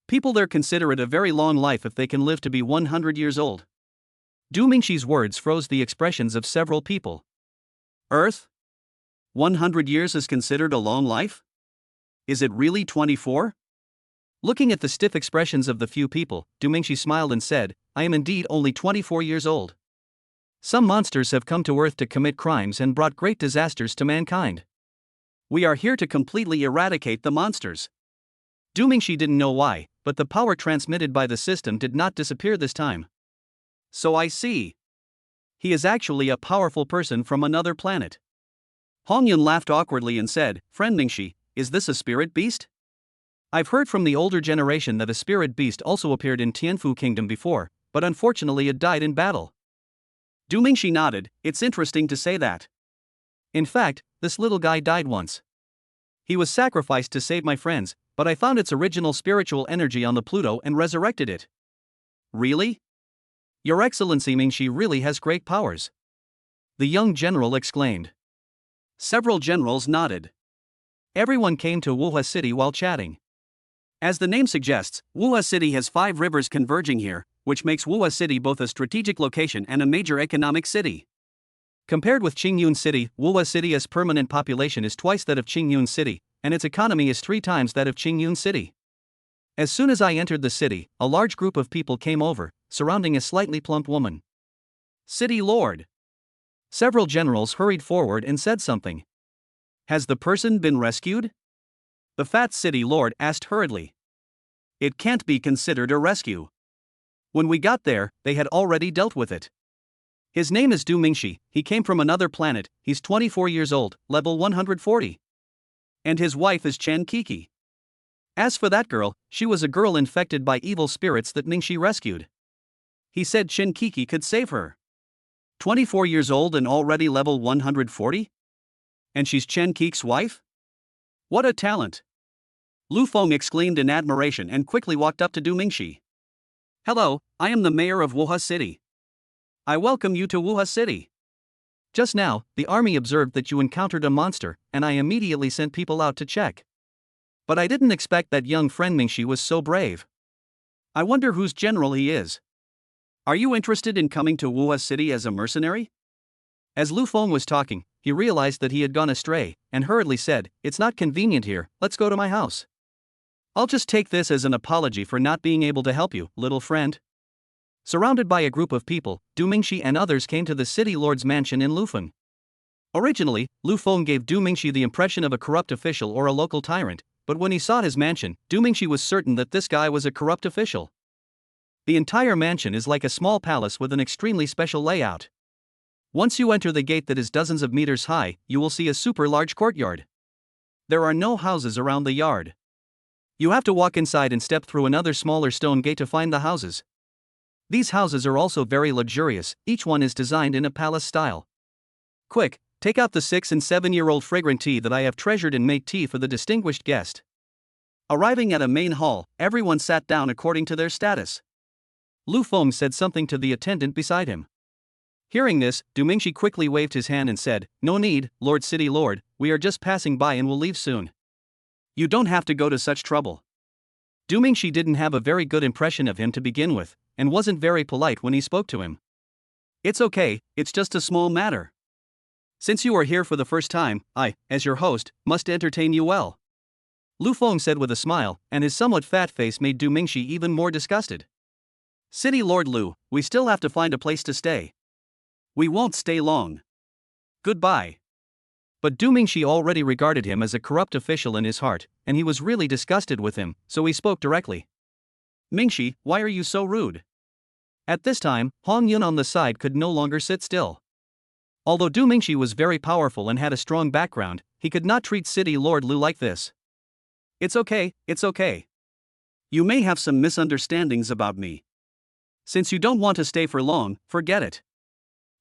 People there consider it a very long life if they can live to be 100 years old. Du Mingxi's words froze the expressions of several people. Earth? 100 years is considered a long life? Is it really 24? Looking at the stiff expressions of the few people, Du Mingxi smiled and said, I am indeed only 24 years old. Some monsters have come to Earth to commit crimes and brought great disasters to mankind. We are here to completely eradicate the monsters. Du Mingxi didn't know why, but the power transmitted by the system did not disappear this time. So I see. He is actually a powerful person from another planet. Hongyun laughed awkwardly and said, Friend Mingxi, is this a spirit beast? I've heard from the older generation that a spirit beast also appeared in Tianfu Kingdom before, but unfortunately it died in battle. Du Mingxi nodded. It's interesting to say that. In fact, this little guy died once. He was sacrificed to save my friends, but I found its original spiritual energy on the Pluto and resurrected it. Really? Your Excellency Mingxi really has great powers. The young general exclaimed. Several generals nodded. Everyone came to Wuha City while chatting. As the name suggests, Wuha City has 5 rivers converging here, which makes Wuha City both a strategic location and a major economic city. Compared with Qingyun City, Wuha City's permanent population is twice that of Qingyun City, and its economy is 3 times that of Qingyun City. As soon as I entered the city, a large group of people came over, surrounding a slightly plump woman. City Lord. Several generals hurried forward and said something. Has the person been rescued? The fat city lord asked hurriedly. It can't be considered a rescue. When we got there, they had already dealt with it. His name is Du Mingxi, he came from another planet, he's 24 years old, level 140. And his wife is Chen Kiki. As for that girl, she was a girl infected by evil spirits that Mingxi rescued. He said Chen Kiki could save her. 24 years old and already level 140? And she's Chen Kiki's wife? What a talent! Lu Feng exclaimed in admiration and quickly walked up to Du Mingxi. Hello, I am the mayor of Wuha City. I welcome you to Wuha City. Just now, the army observed that you encountered a monster, and I immediately sent people out to check. But I didn't expect that young friend Mingxi was so brave. I wonder whose general he is. Are you interested in coming to Wuha City as a mercenary? As Lu Feng was talking, he realized that he had gone astray, and hurriedly said, It's not convenient here, let's go to my house. I'll just take this as an apology for not being able to help you, little friend. Surrounded by a group of people, Du Mingxi and others came to the city lord's mansion in Lufeng. Originally, Lu Feng gave Du Mingxi the impression of a corrupt official or a local tyrant, but when he saw his mansion, Du Mingxi was certain that this guy was a corrupt official. The entire mansion is like a small palace with an extremely special layout. Once you enter the gate that is dozens of meters high, you will see a super large courtyard. There are no houses around the yard. You have to walk inside and step through another smaller stone gate to find the houses. These houses are also very luxurious, each one is designed in a palace style. Quick, take out the 6 and 7-year-old fragrant tea that I have treasured and make tea for the distinguished guest. Arriving at a main hall, everyone sat down according to their status. Lu Feng said something to the attendant beside him. Hearing this, Du Mingxi quickly waved his hand and said, No need, Lord City Lord, we are just passing by and will leave soon. You don't have to go to such trouble. Du Mingxi didn't have a very good impression of him to begin with, and wasn't very polite when he spoke to him. It's okay, it's just a small matter. Since you are here for the first time, I, as your host, must entertain you well. Lu Feng said with a smile, and his somewhat fat face made Du Mingxi even more disgusted. City Lord Lu, we still have to find a place to stay. We won't stay long. Goodbye. But Du Mingxi already regarded him as a corrupt official in his heart, and he was really disgusted with him, so he spoke directly. Mingxi, why are you so rude? At this time, Hong Yun on the side could no longer sit still. Although Du Mingxi was very powerful and had a strong background, he could not treat City Lord Lu like this. It's okay, it's okay. You may have some misunderstandings about me. Since you don't want to stay for long, forget it.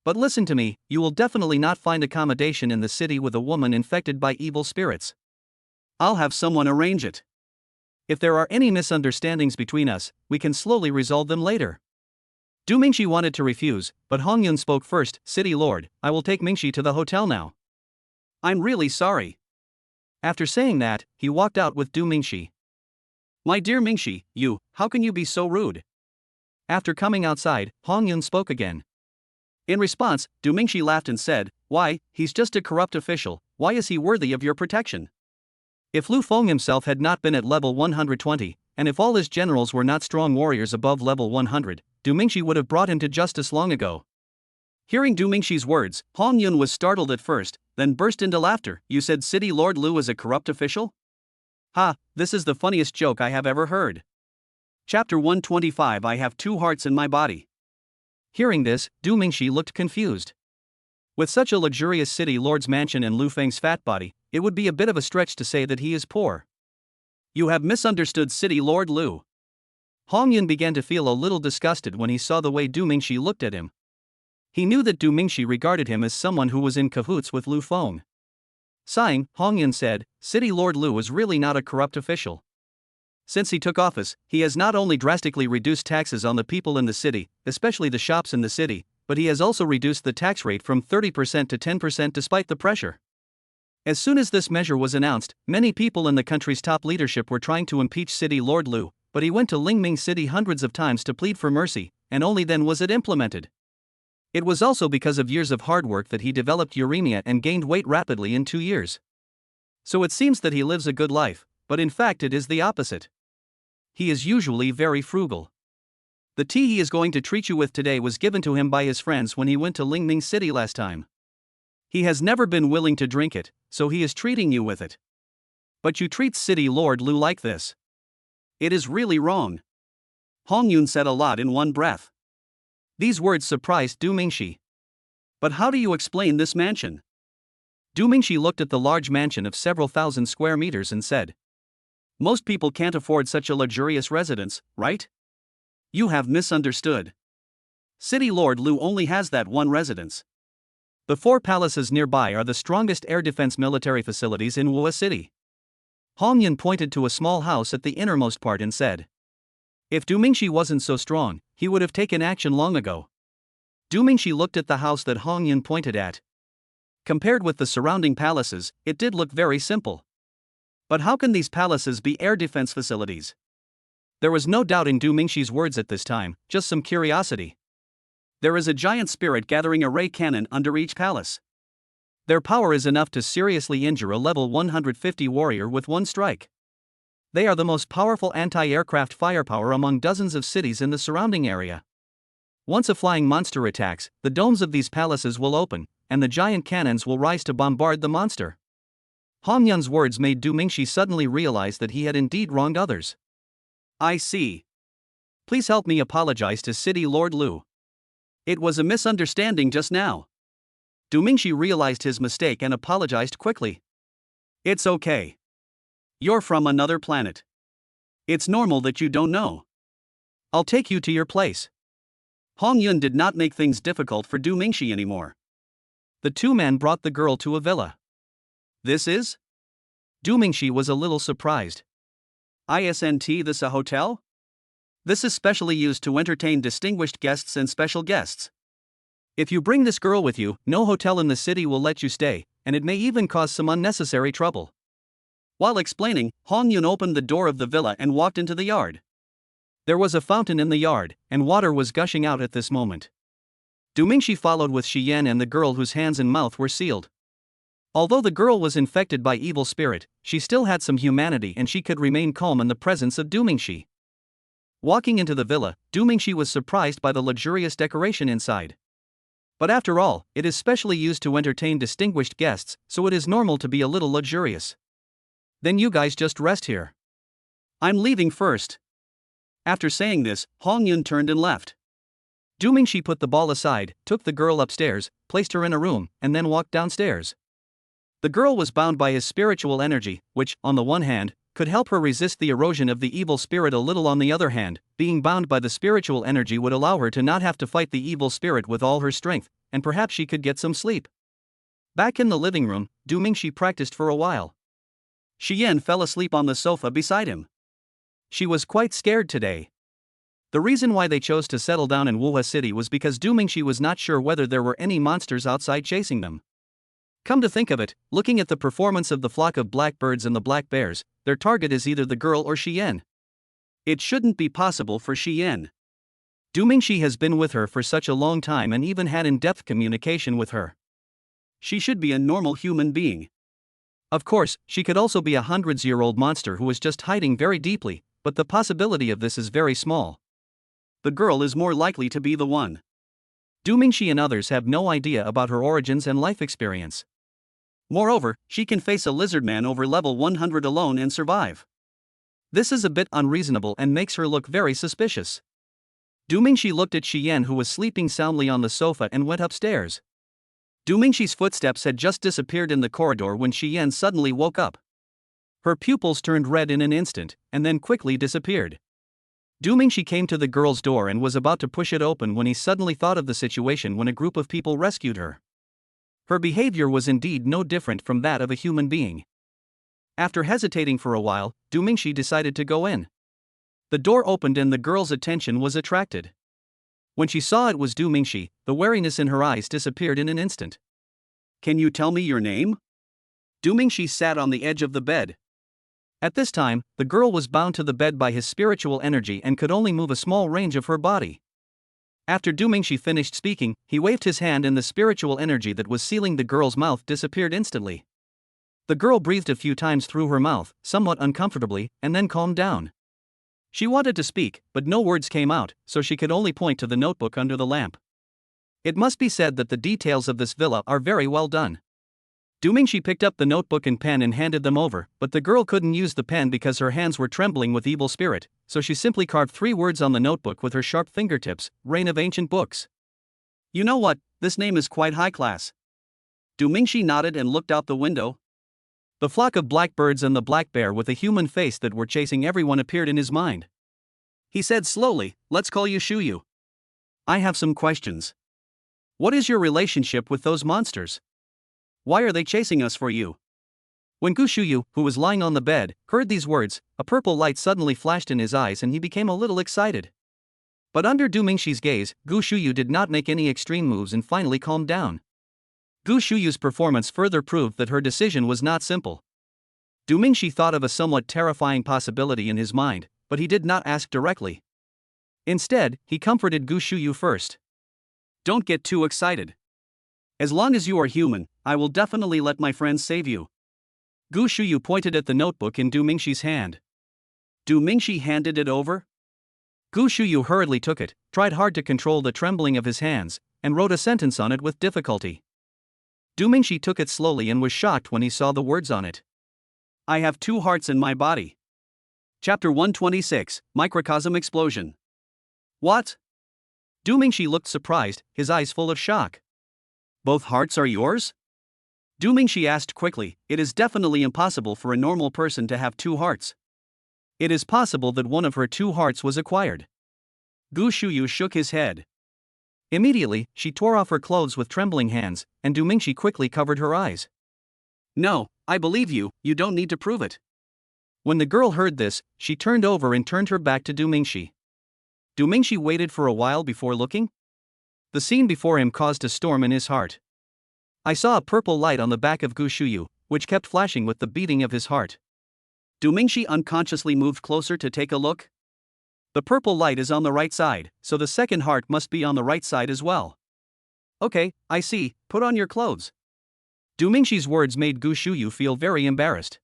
But listen to me, you will definitely not find accommodation in the city with a woman infected by evil spirits. I'll have someone arrange it. If there are any misunderstandings between us, we can slowly resolve them later. Du Mingxi wanted to refuse, but Hong Yun spoke first. City Lord, I will take Mingxi to the hotel now. I'm really sorry. After saying that, he walked out with Du Mingxi. My dear Mingxi, how can you be so rude? After coming outside, Hong Yun spoke again. In response, Du Mingxi laughed and said, Why, he's just a corrupt official, why is he worthy of your protection? If Lu Feng himself had not been at level 120, and if all his generals were not strong warriors above level 100, Du Mingxi would have brought him to justice long ago. Hearing Du Mingxi's words, Hong Yun was startled at first, then burst into laughter. You said City Lord Lu is a corrupt official? Ha, this is the funniest joke I have ever heard. Chapter 125 I have 2 hearts in my body. Hearing this, Du Mingxi looked confused. With such a luxurious city lord's mansion and Lu Feng's fat body, it would be a bit of a stretch to say that he is poor. You have misunderstood City Lord Lu. Hong Yun began to feel a little disgusted when he saw the way Du Mingxi looked at him. He knew that Du Mingxi regarded him as someone who was in cahoots with Lu Feng. Sighing, Hong Yun said, City Lord Lu is really not a corrupt official. Since he took office, he has not only drastically reduced taxes on the people in the city, especially the shops in the city, but he has also reduced the tax rate from 30% to 10% despite the pressure. As soon as this measure was announced, many people in the country's top leadership were trying to impeach City Lord Lu, but he went to Lingming City hundreds of times to plead for mercy, and only then was it implemented. It was also because of years of hard work that he developed uremia and gained weight rapidly in 2 years. So it seems that he lives a good life, but in fact it is the opposite. He is usually very frugal. The tea he is going to treat you with today was given to him by his friends when he went to Lingming City last time. He has never been willing to drink it, so he is treating you with it. But you treat City Lord Lu like this. It is really wrong. Hong Yun said a lot in one breath. These words surprised Du Mingxi. But how do you explain this mansion? Du Mingxi looked at the large mansion of several thousand square meters and said, most people can't afford such a luxurious residence, right? You have misunderstood. City Lord Lu only has that one residence. The 4 palaces nearby are the strongest air defense military facilities in Wuha City. Hong Yun pointed to a small house at the innermost part and said, if Du Mingxi wasn't so strong, he would have taken action long ago. Du Mingxi looked at the house that Hong Yun pointed at. Compared with the surrounding palaces, it did look very simple. But how can these palaces be air defense facilities? There was no doubt in Du Mingxi's words at this time, just some curiosity. There is a giant spirit gathering a ray cannon under each palace. Their power is enough to seriously injure a level 150 warrior with one strike. They are the most powerful anti-aircraft firepower among dozens of cities in the surrounding area. Once a flying monster attacks, the domes of these palaces will open, and the giant cannons will rise to bombard the monster. Hong Yun's words made Du Mingxi suddenly realize that he had indeed wronged others. I see. Please help me apologize to City Lord Lu. It was a misunderstanding just now. Du Mingxi realized his mistake and apologized quickly. It's okay. You're from another planet. It's normal that you don't know. I'll take you to your place. Hong Yun did not make things difficult for Du Mingxi anymore. The 2 men brought the girl to a villa. This is? Du Mingxi was a little surprised. Isn't this a hotel? This is specially used to entertain distinguished guests and special guests. If you bring this girl with you, no hotel in the city will let you stay, and it may even cause some unnecessary trouble. While explaining, Hong Yun opened the door of the villa and walked into the yard. There was a fountain in the yard, and water was gushing out at this moment. Du Mingxi followed with Shi Yan and the girl whose hands and mouth were sealed. Although the girl was infected by evil spirit, she still had some humanity and she could remain calm in the presence of Du Mingxi. Walking into the villa, Du Mingxi was surprised by the luxurious decoration inside. But after all, it is specially used to entertain distinguished guests, so it is normal to be a little luxurious. Then you guys just rest here. I'm leaving first. After saying this, Hong Yun turned and left. Du Mingxi put the ball aside, took the girl upstairs, placed her in a room, and then walked downstairs. The girl was bound by his spiritual energy, which, on the one hand, could help her resist the erosion of the evil spirit a little. On the other hand, being bound by the spiritual energy would allow her to not have to fight the evil spirit with all her strength, and perhaps she could get some sleep. Back in the living room, Du Mingxi practiced for a while. Shi Yan fell asleep on the sofa beside him. She was quite scared today. The reason why they chose to settle down in Wuha City was because Du Mingxi was not sure whether there were any monsters outside chasing them. Come to think of it, looking at the performance of the flock of blackbirds and the black bears, their target is either the girl or Shi Yan. It shouldn't be possible for Shi Yan. Du Mingxi has been with her for such a long time and even had in-depth communication with her. She should be a normal human being. Of course, she could also be a hundreds-year-old monster who is just hiding very deeply, but the possibility of this is very small. The girl is more likely to be the one. Du Mingxi and others have no idea about her origins and life experience. Moreover, she can face a lizard man over level 100 alone and survive. This is a bit unreasonable and makes her look very suspicious. Du Mingxi looked at Shi Yan, who was sleeping soundly on the sofa, and went upstairs. Du Mingxi's footsteps had just disappeared in the corridor when Shi Yan suddenly woke up. Her pupils turned red in an instant, and then quickly disappeared. Du Mingxi came to the girl's door and was about to push it open when he suddenly thought of the situation when a group of people rescued her. Her behavior was indeed no different from that of a human being. After hesitating for a while, Du Mingxi decided to go in. The door opened and the girl's attention was attracted. When she saw it was Du Mingxi, the wariness in her eyes disappeared in an instant. "Can you tell me your name?" Du Mingxi sat on the edge of the bed. At this time, the girl was bound to the bed by his spiritual energy and could only move a small range of her body. After Du Mingxi finished speaking, he waved his hand and the spiritual energy that was sealing the girl's mouth disappeared instantly. The girl breathed a few times through her mouth, somewhat uncomfortably, and then calmed down. She wanted to speak, but no words came out, so she could only point to the notebook under the lamp. It must be said that the details of this villa are very well done. Du Mingxi picked up the notebook and pen and handed them over, but the girl couldn't use the pen because her hands were trembling with evil spirit, so she simply carved 3 words on the notebook with her sharp fingertips: Reign of Ancient Books. "You know what, this name is quite high class." Du Mingxi nodded and looked out the window. The flock of blackbirds and the black bear with a human face that were chasing everyone appeared in his mind. He said slowly, "Let's call you Shuyu. I have some questions. What is your relationship with those monsters? Why are they chasing us for you?" When Gu Shuyu, who was lying on the bed, heard these words, a purple light suddenly flashed in his eyes and he became a little excited. But under Du Mingxi's gaze, Gu Shuyu did not make any extreme moves and finally calmed down. Gu Shuyu's performance further proved that her decision was not simple. Du Mingxi thought of a somewhat terrifying possibility in his mind, but he did not ask directly. Instead, he comforted Gu Shuyu first. "Don't get too excited. As long as you are human, I will definitely let my friends save you." Gu Shuyu pointed at the notebook in Du Mingxi's hand. Du Mingxi handed it over. Gu Shuyu hurriedly took it, tried hard to control the trembling of his hands, and wrote a sentence on it with difficulty. Du Mingxi took it slowly and was shocked when he saw the words on it. "I have 2 hearts in my body." Chapter 126, Microcosm Explosion. "What?" Du Mingxi looked surprised, his eyes full of shock. "Both hearts are yours?" Du Mingxi asked quickly. "It is definitely impossible for a normal person to have 2 hearts. It is possible that one of her 2 hearts was acquired." Gu Shuyu shook his head. Immediately, she tore off her clothes with trembling hands, and Du Mingxi quickly covered her eyes. "No, I believe you, you don't need to prove it." When the girl heard this, she turned over and turned her back to Du Mingxi. Du Mingxi waited for a while before looking. The scene before him caused a storm in his heart. I saw a purple light on the back of Gu Shuyu, which kept flashing with the beating of his heart. Du Mingxi unconsciously moved closer to take a look. The purple light is on the right side, so the second heart must be on the right side as well. "Okay, I see, put on your clothes." Du Mingxi's words made Gu Shuyu feel very embarrassed.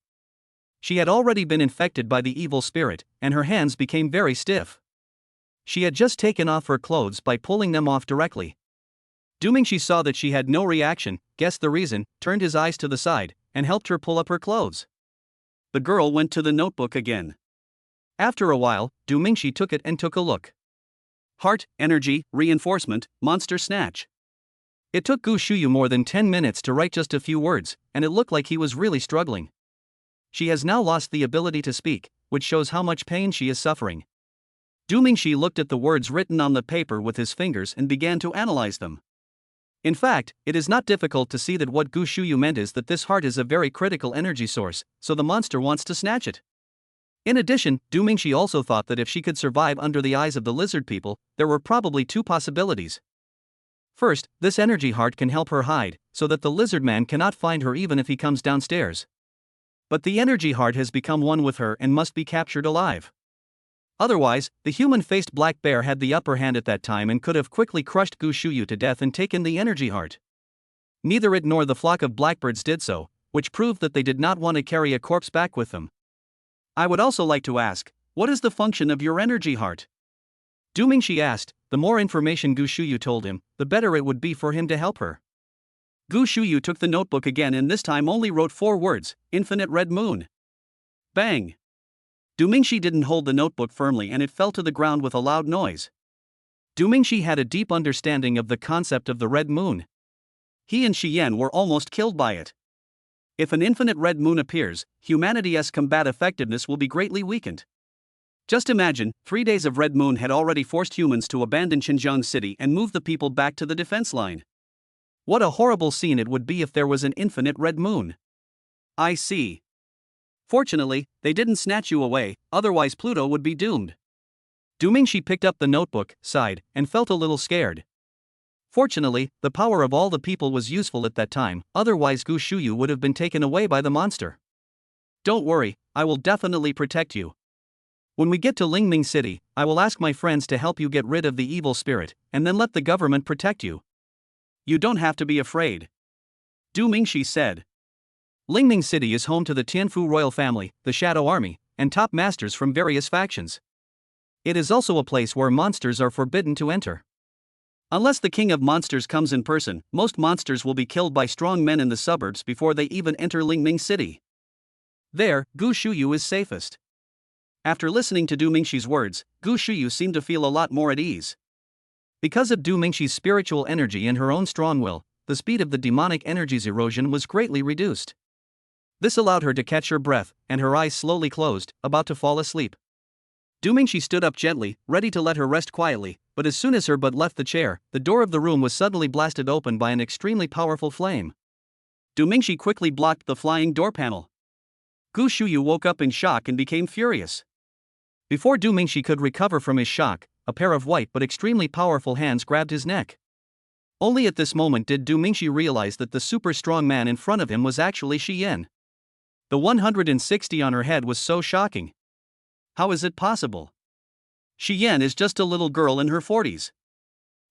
She had already been infected by the evil spirit, and her hands became very stiff. She had just taken off her clothes by pulling them off directly. Du Mingxi saw that she had no reaction, guessed the reason, turned his eyes to the side, and helped her pull up her clothes. The girl went to the notebook again. After a while, Du Mingxi took it and took a look. Heart, energy, reinforcement, monster snatch. It took Gu Shuyu more than 10 minutes to write just a few words, and it looked like he was really struggling. She has now lost the ability to speak, which shows how much pain she is suffering. Du Mingxi looked at the words written on the paper with his fingers and began to analyze them. In fact, it is not difficult to see that what Gu Shuyu meant is that this heart is a very critical energy source, so the monster wants to snatch it. In addition, Du Mingxi also thought that if she could survive under the eyes of the lizard people, there were probably 2 possibilities. First, this energy heart can help her hide, so that the lizard man cannot find her even if he comes downstairs. But the energy heart has become one with her and must be captured alive. Otherwise, the human-faced black bear had the upper hand at that time and could have quickly crushed Gu Shuyu to death and taken the energy heart. Neither it nor the flock of blackbirds did so, which proved that they did not want to carry a corpse back with them. I would also like to ask, what is the function of your energy heart? Du Mingxi asked. The more information Gu Shuyu told him, the better it would be for him to help her. Gu Shuyu took the notebook again and this time only wrote 4 words, Infinite Red Moon. Bang! Du Mingxi didn't hold the notebook firmly and it fell to the ground with a loud noise. Du Mingxi had a deep understanding of the concept of the red moon. He and Shi Yan were almost killed by it. If an infinite red moon appears, humanity's combat effectiveness will be greatly weakened. Just imagine, 3 days of red moon had already forced humans to abandon Xinjiang City and move the people back to the defense line. What a horrible scene it would be if there was an infinite red moon. I see. Fortunately, they didn't snatch you away, otherwise Pluto would be doomed. Du Mingxi picked up the notebook, sighed, and felt a little scared. Fortunately, the power of all the people was useful at that time, otherwise Gu Shuyu would have been taken away by the monster. Don't worry, I will definitely protect you. When we get to Lingming City, I will ask my friends to help you get rid of the evil spirit, and then let the government protect you. You don't have to be afraid. Du Mingxi said. Lingming City is home to the Tianfu royal family, the Shadow Army, and top masters from various factions. It is also a place where monsters are forbidden to enter. Unless the king of monsters comes in person, most monsters will be killed by strong men in the suburbs before they even enter Lingming City. There, Gu Shuyu is safest. After listening to Du Mingxi's words, Gu Shuyu seemed to feel a lot more at ease. Because of Du Mingxi's spiritual energy and her own strong will, the speed of the demonic energy's erosion was greatly reduced. This allowed her to catch her breath, and her eyes slowly closed, about to fall asleep. Du Mingxi stood up gently, ready to let her rest quietly, but as soon as her butt left the chair, the door of the room was suddenly blasted open by an extremely powerful flame. Du Mingxi quickly blocked the flying door panel. Gu Shuyu woke up in shock and became furious. Before Du Mingxi could recover from his shock, a pair of white but extremely powerful hands grabbed his neck. Only at this moment did Du Mingxi realize that the super strong man in front of him was actually Shi Yan. The 160 on her head was so shocking. How is it possible? Shi Yan is just a little girl in her 40s.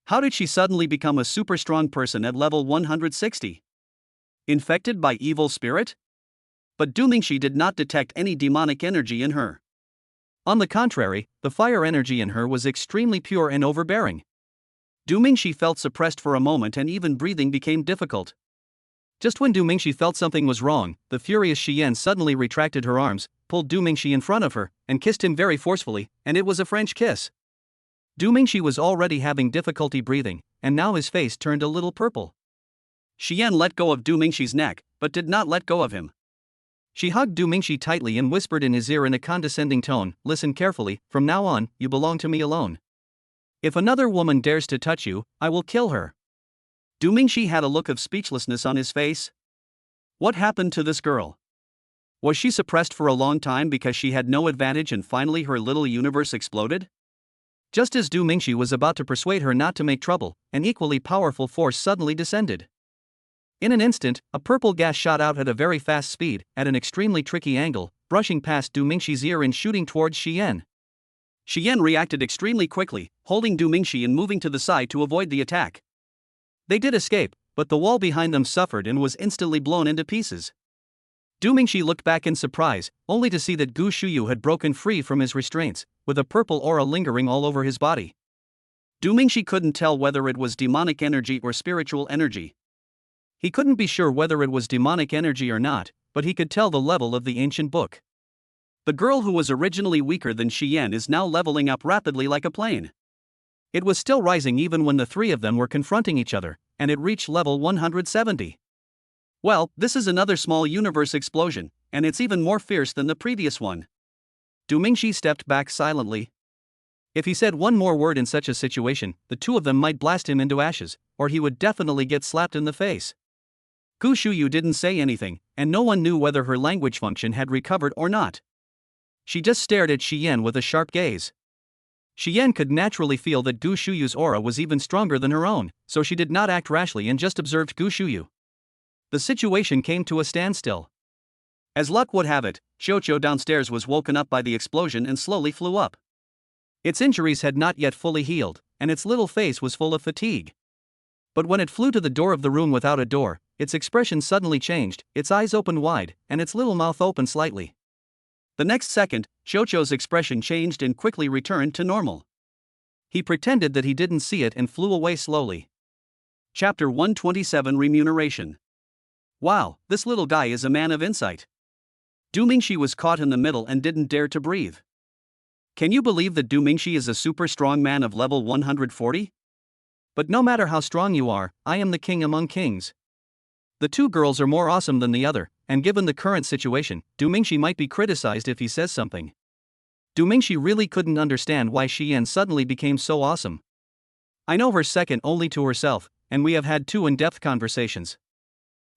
How did she suddenly become a super strong person at level 160? Infected by evil spirit? But Du Mingxi did not detect any demonic energy in her. On the contrary, the fire energy in her was extremely pure and overbearing. Du Mingxi felt suppressed for a moment and even breathing became difficult. Just when Du Mingxi felt something was wrong, the furious Shi Yan suddenly retracted her arms, pulled Du Mingxi in front of her, and kissed him very forcefully, and it was a French kiss. Du Mingxi was already having difficulty breathing, and now his face turned a little purple. Shi Yan let go of Du Mingxi's neck, but did not let go of him. She hugged Du Mingxi tightly and whispered in his ear in a condescending tone, "Listen carefully, from now on, you belong to me alone. If another woman dares to touch you, I will kill her." Du Mingxi had a look of speechlessness on his face. What happened to this girl? Was she suppressed for a long time because she had no advantage and finally her little universe exploded? Just as Du Mingxi was about to persuade her not to make trouble, an equally powerful force suddenly descended. In an instant, a purple gas shot out at a very fast speed, at an extremely tricky angle, brushing past Du Mingxi's ear and shooting towards Shi Yan. Shi Yan reacted extremely quickly, holding Du Mingxi and moving to the side to avoid the attack. They did escape, but the wall behind them suffered and was instantly blown into pieces. Du Mingxi looked back in surprise, only to see that Gu Shuyu had broken free from his restraints, with a purple aura lingering all over his body. Du Mingxi couldn't tell whether it was demonic energy or spiritual energy. He couldn't be sure whether it was demonic energy or not, but he could tell the level of the ancient book. The girl who was originally weaker than Shi Yan is now leveling up rapidly like a plane. It was still rising even when the three of them were confronting each other, and it reached level 170. Well, this is another small universe explosion, and it's even more fierce than the previous one. Du Mingxi stepped back silently. If he said one more word in such a situation, the two of them might blast him into ashes, or he would definitely get slapped in the face. Gu Shuyu didn't say anything, and no one knew whether her language function had recovered or not. She just stared at Shi Yan with a sharp gaze. Shi Yan could naturally feel that Gu Shuyu's aura was even stronger than her own, so she did not act rashly and just observed Gu Shuyu. The situation came to a standstill. As luck would have it, Xiaoqiu downstairs was woken up by the explosion and slowly flew up. Its injuries had not yet fully healed, and its little face was full of fatigue. But when it flew to the door of the room without a door, its expression suddenly changed, its eyes opened wide, and its little mouth opened slightly. The next second, Xiaoqiu's expression changed and quickly returned to normal. He pretended that he didn't see it and flew away slowly. Chapter 127 Remuneration. Wow, this little guy is a man of insight. Du Mingxi was caught in the middle and didn't dare to breathe. Can you believe that Du Mingxi is a super strong man of level 140? But no matter how strong you are, I am the king among kings. The two girls are more awesome than the other, and given the current situation, Du Mingxi might be criticized if he says something. Du Mingxi really couldn't understand why Xian suddenly became so awesome. I know her second only to herself, and we have had 2 in-depth conversations.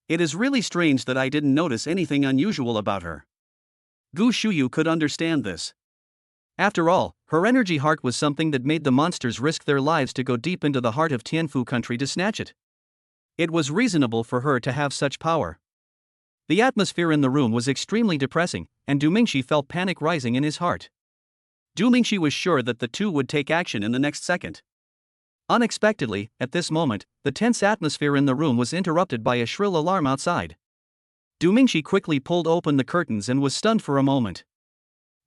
It is really strange that I didn't notice anything unusual about her. Gu Shuyu could understand this. After all, her energy heart was something that made the monsters risk their lives to go deep into the heart of Tianfu country to snatch it. It was reasonable for her to have such power. The atmosphere in the room was extremely depressing, and Du Mingxi felt panic rising in his heart. Du Mingxi was sure that the 2 would take action in the next second. Unexpectedly, at this moment, the tense atmosphere in the room was interrupted by a shrill alarm outside. Du Mingxi quickly pulled open the curtains and was stunned for a moment.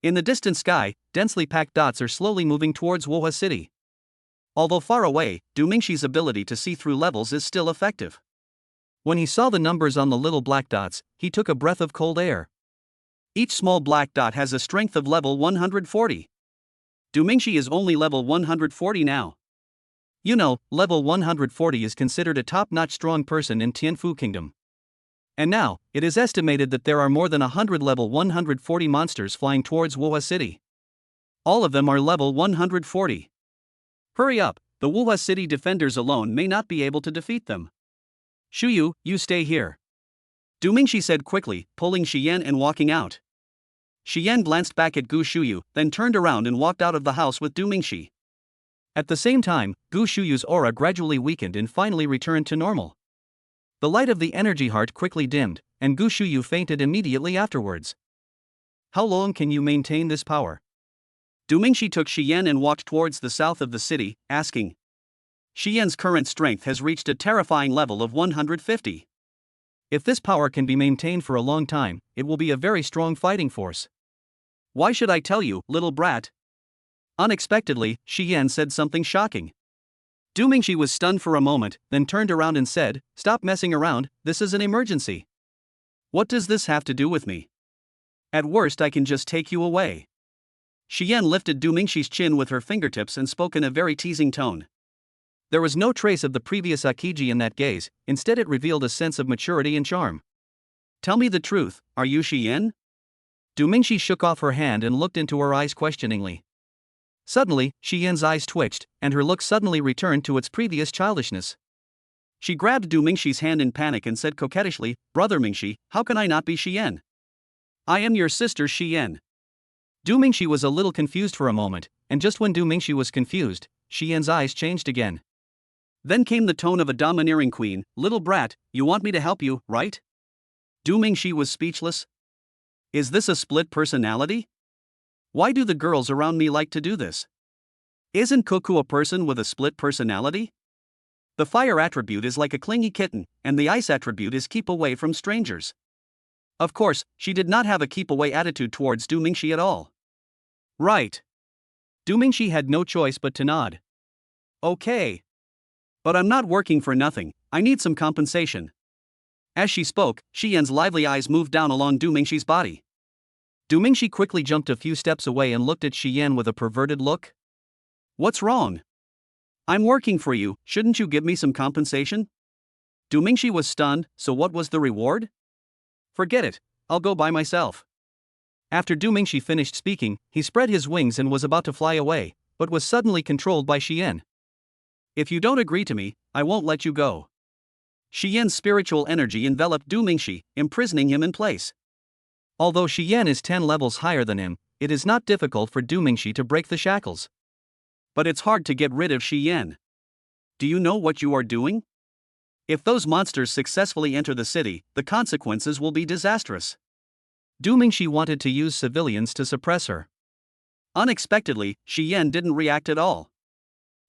In the distant sky, densely packed dots are slowly moving towards Wuhua City. Although far away, Du Mingxi's ability to see through levels is still effective. When he saw the numbers on the little black dots, he took a breath of cold air. Each small black dot has a strength of level 140. Du Mingxi is only level 140 now. You know, level 140 is considered a top-notch strong person in Tianfu Kingdom. And now, it is estimated that there are more than 100 level 140 monsters flying towards Wuhua City. All of them are level 140. Hurry up, the Wuhua City defenders alone may not be able to defeat them. Shuyu, you stay here. Du Mingxi said quickly, pulling Xian and walking out. Xian glanced back at Gu Shuyu, then turned around and walked out of the house with Du Mingxi. At the same time, Gu Shuyu's aura gradually weakened and finally returned to normal. The light of the energy heart quickly dimmed, and Gu Shuyu fainted immediately afterwards. How long can you maintain this power? Du Mingxi took Xian and walked towards the south of the city, asking. Xian's current strength has reached a terrifying level of 150. If this power can be maintained for a long time, it will be a very strong fighting force. Why should I tell you, little brat? Unexpectedly, Xian said something shocking. Du Mingxi was stunned for a moment, then turned around and said, Stop messing around, this is an emergency. What does this have to do with me? At worst I can just take you away. Xian lifted Du Mingxi's chin with her fingertips and spoke in a very teasing tone. There was no trace of the previous Akiji in that gaze, instead it revealed a sense of maturity and charm. Tell me the truth, are you Xian? Du Mingxi shook off her hand and looked into her eyes questioningly. Suddenly, Xian's eyes twitched, and her look suddenly returned to its previous childishness. She grabbed Du Mingxi's hand in panic and said coquettishly, Brother Mingxi, how can I not be Xian? I am your sister Xian. Du Mingxi was a little confused for a moment, and just when Du Mingxi was confused, Xian's eyes changed again. Then came the tone of a domineering queen, Little brat, you want me to help you, right? Du Mingxi was speechless. Is this a split personality? Why do the girls around me like to do this? Isn't Koku a person with a split personality? The fire attribute is like a clingy kitten, and the ice attribute is keep away from strangers. Of course, she did not have a keep away attitude towards Du Mingxi at all. Right. Du Mingxi had no choice but to nod. Okay. But I'm not working for nothing, I need some compensation. As she spoke, Xian's lively eyes moved down along Du Mingxi's body. Du Mingxi quickly jumped a few steps away and looked at Xian with a perverted look. What's wrong? I'm working for you, shouldn't you give me some compensation? Du Mingxi was stunned, so what was the reward? Forget it, I'll go by myself. After Du Mingxi finished speaking, he spread his wings and was about to fly away, but was suddenly controlled by Xian. If you don't agree to me, I won't let you go. Xian's spiritual energy enveloped Du Mingxi, imprisoning him in place. Although Xian is 10 levels higher than him, it is not difficult for Du Mingxi to break the shackles. But it's hard to get rid of Xian. Do you know what you are doing? If those monsters successfully enter the city, the consequences will be disastrous. Du Mingxi wanted to use civilians to suppress her. Unexpectedly, Xian didn't react at all.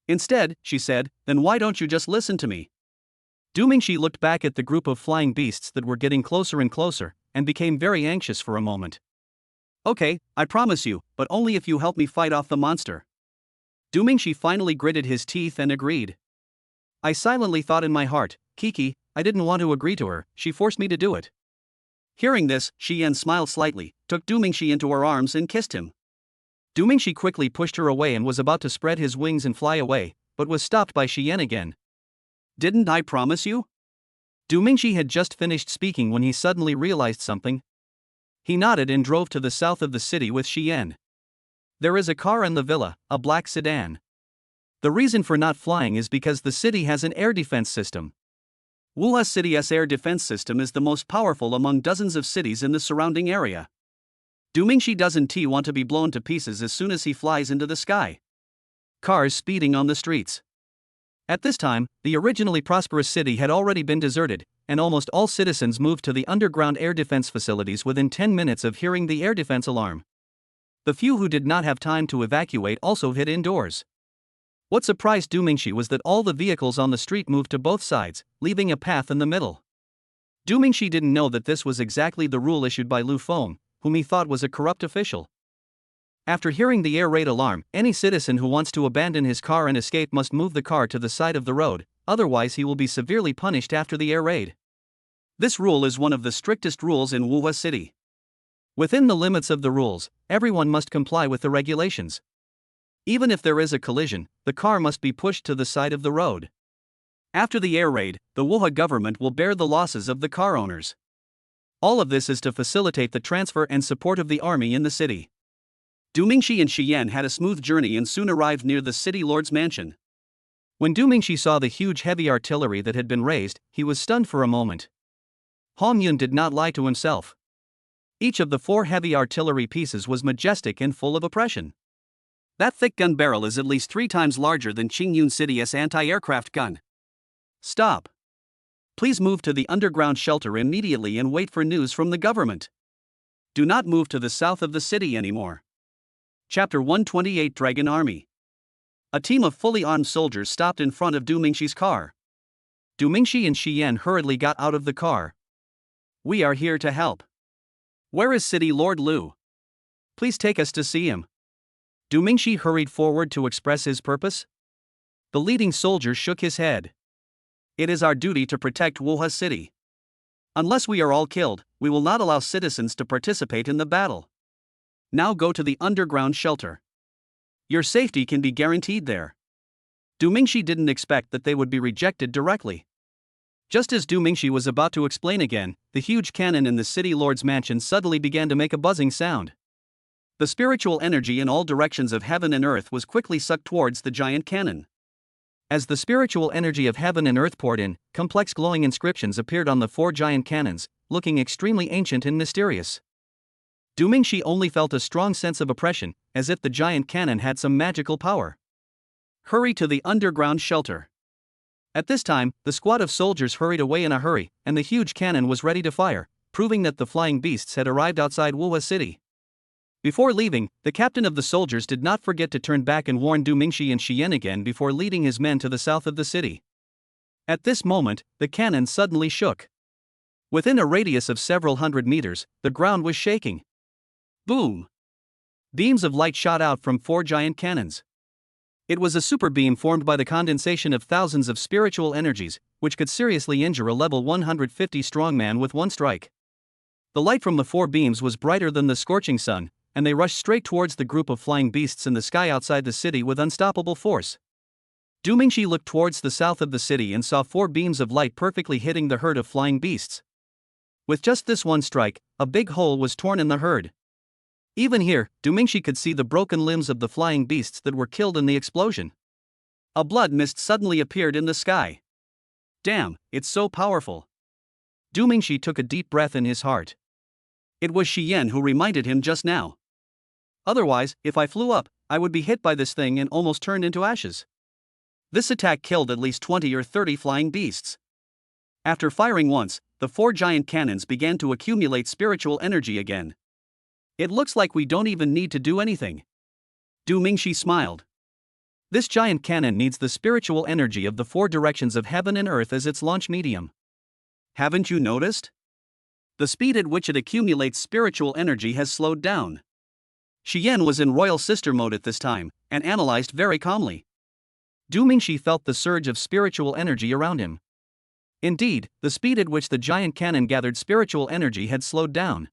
Instead, she said, then why don't you just listen to me? Du Mingxi looked back at the group of flying beasts that were getting closer and closer, and became very anxious for a moment. Okay, I promise you, but only if you help me fight off the monster. Du Mingxi finally gritted his teeth and agreed. I silently thought in my heart, Kiki, I didn't want to agree to her, she forced me to do it. Hearing this, Xian smiled slightly, took Du Mingxi into her arms and kissed him. Du Mingxi quickly pushed her away and was about to spread his wings and fly away, but was stopped by Xian again. Didn't I promise you? Du Mingxi had just finished speaking when he suddenly realized something. He nodded and drove to the south of the city with Xian. There is a car in the villa, a black sedan. The reason for not flying is because the city has an air defense system. Wuha City's air defense system is the most powerful among dozens of cities in the surrounding area. Du Mingxi doesn't want to be blown to pieces as soon as he flies into the sky. Cars speeding on the streets. At this time, the originally prosperous city had already been deserted, and almost all citizens moved to the underground air defense facilities within 10 minutes of hearing the air defense alarm. The few who did not have time to evacuate also hid indoors. What surprised Du Mingxi was that all the vehicles on the street moved to both sides, leaving a path in the middle. Du Mingxi didn't know that this was exactly the rule issued by Lu Feng, whom he thought was a corrupt official. After hearing the air raid alarm, any citizen who wants to abandon his car and escape must move the car to the side of the road, otherwise he will be severely punished after the air raid. This rule is one of the strictest rules in Wuha City. Within the limits of the rules, everyone must comply with the regulations. Even if there is a collision, the car must be pushed to the side of the road. After the air raid, the Wuha government will bear the losses of the car owners. All of this is to facilitate the transfer and support of the army in the city. Du Mingxi and Xian had a smooth journey and soon arrived near the city lord's mansion. When Du Mingxi saw the huge heavy artillery that had been raised, he was stunned for a moment. Hong Yun did not lie to himself. Each of the 4 heavy artillery pieces was majestic and full of oppression. That thick gun barrel is at least 3 times larger than Qingyun City's anti-aircraft gun. Stop. Please move to the underground shelter immediately and wait for news from the government. Do not move to the south of the city anymore. Chapter 128 Dragon Army. A team of fully armed soldiers stopped in front of Du Mingxi's car. Du Mingxi and Xian hurriedly got out of the car. We are here to help. Where is City Lord Lu? Please take us to see him. Du Mingxi hurried forward to express his purpose. The leading soldier shook his head. It is our duty to protect Wuha City. Unless we are all killed, we will not allow citizens to participate in the battle. Now go to the underground shelter. Your safety can be guaranteed there. Du Mingxi didn't expect that they would be rejected directly. Just as Du Mingxi was about to explain again, the huge cannon in the city lord's mansion suddenly began to make a buzzing sound. The spiritual energy in all directions of heaven and earth was quickly sucked towards the giant cannon. As the spiritual energy of heaven and earth poured in, complex glowing inscriptions appeared on the 4 giant cannons, looking extremely ancient and mysterious. Du Mingxi only felt a strong sense of oppression, as if the giant cannon had some magical power. Hurry to the underground shelter. At this time, the squad of soldiers hurried away in a hurry, and the huge cannon was ready to fire, proving that the flying beasts had arrived outside Wuha City. Before leaving, the captain of the soldiers did not forget to turn back and warn Du Mingxi and Xian again before leading his men to the south of the city. At this moment, the cannon suddenly shook. Within a radius of several hundred meters, the ground was shaking. Boom! Beams of light shot out from 4 giant cannons. It was a super beam formed by the condensation of thousands of spiritual energies, which could seriously injure a level 150 strong man with one strike. The light from the 4 beams was brighter than the scorching sun, and they rushed straight towards the group of flying beasts in the sky outside the city with unstoppable force. Du Mingxi looked towards the south of the city and saw 4 beams of light perfectly hitting the herd of flying beasts. With just this one strike, a big hole was torn in the herd. Even here, Du Mingxi could see the broken limbs of the flying beasts that were killed in the explosion. A blood mist suddenly appeared in the sky. Damn, it's so powerful. Du Mingxi took a deep breath in his heart. It was Xian who reminded him just now. Otherwise, if I flew up, I would be hit by this thing and almost turned into ashes. This attack killed at least 20 or 30 flying beasts. After firing once, the 4 giant cannons began to accumulate spiritual energy again. It looks like we don't even need to do anything. Du Mingxi smiled. This giant cannon needs the spiritual energy of the 4 directions of heaven and earth as its launch medium. Haven't you noticed? The speed at which it accumulates spiritual energy has slowed down. Xian was in royal sister mode at this time, and analyzed very calmly. Du Mingxi felt the surge of spiritual energy around him. Indeed, the speed at which the giant cannon gathered spiritual energy had slowed down.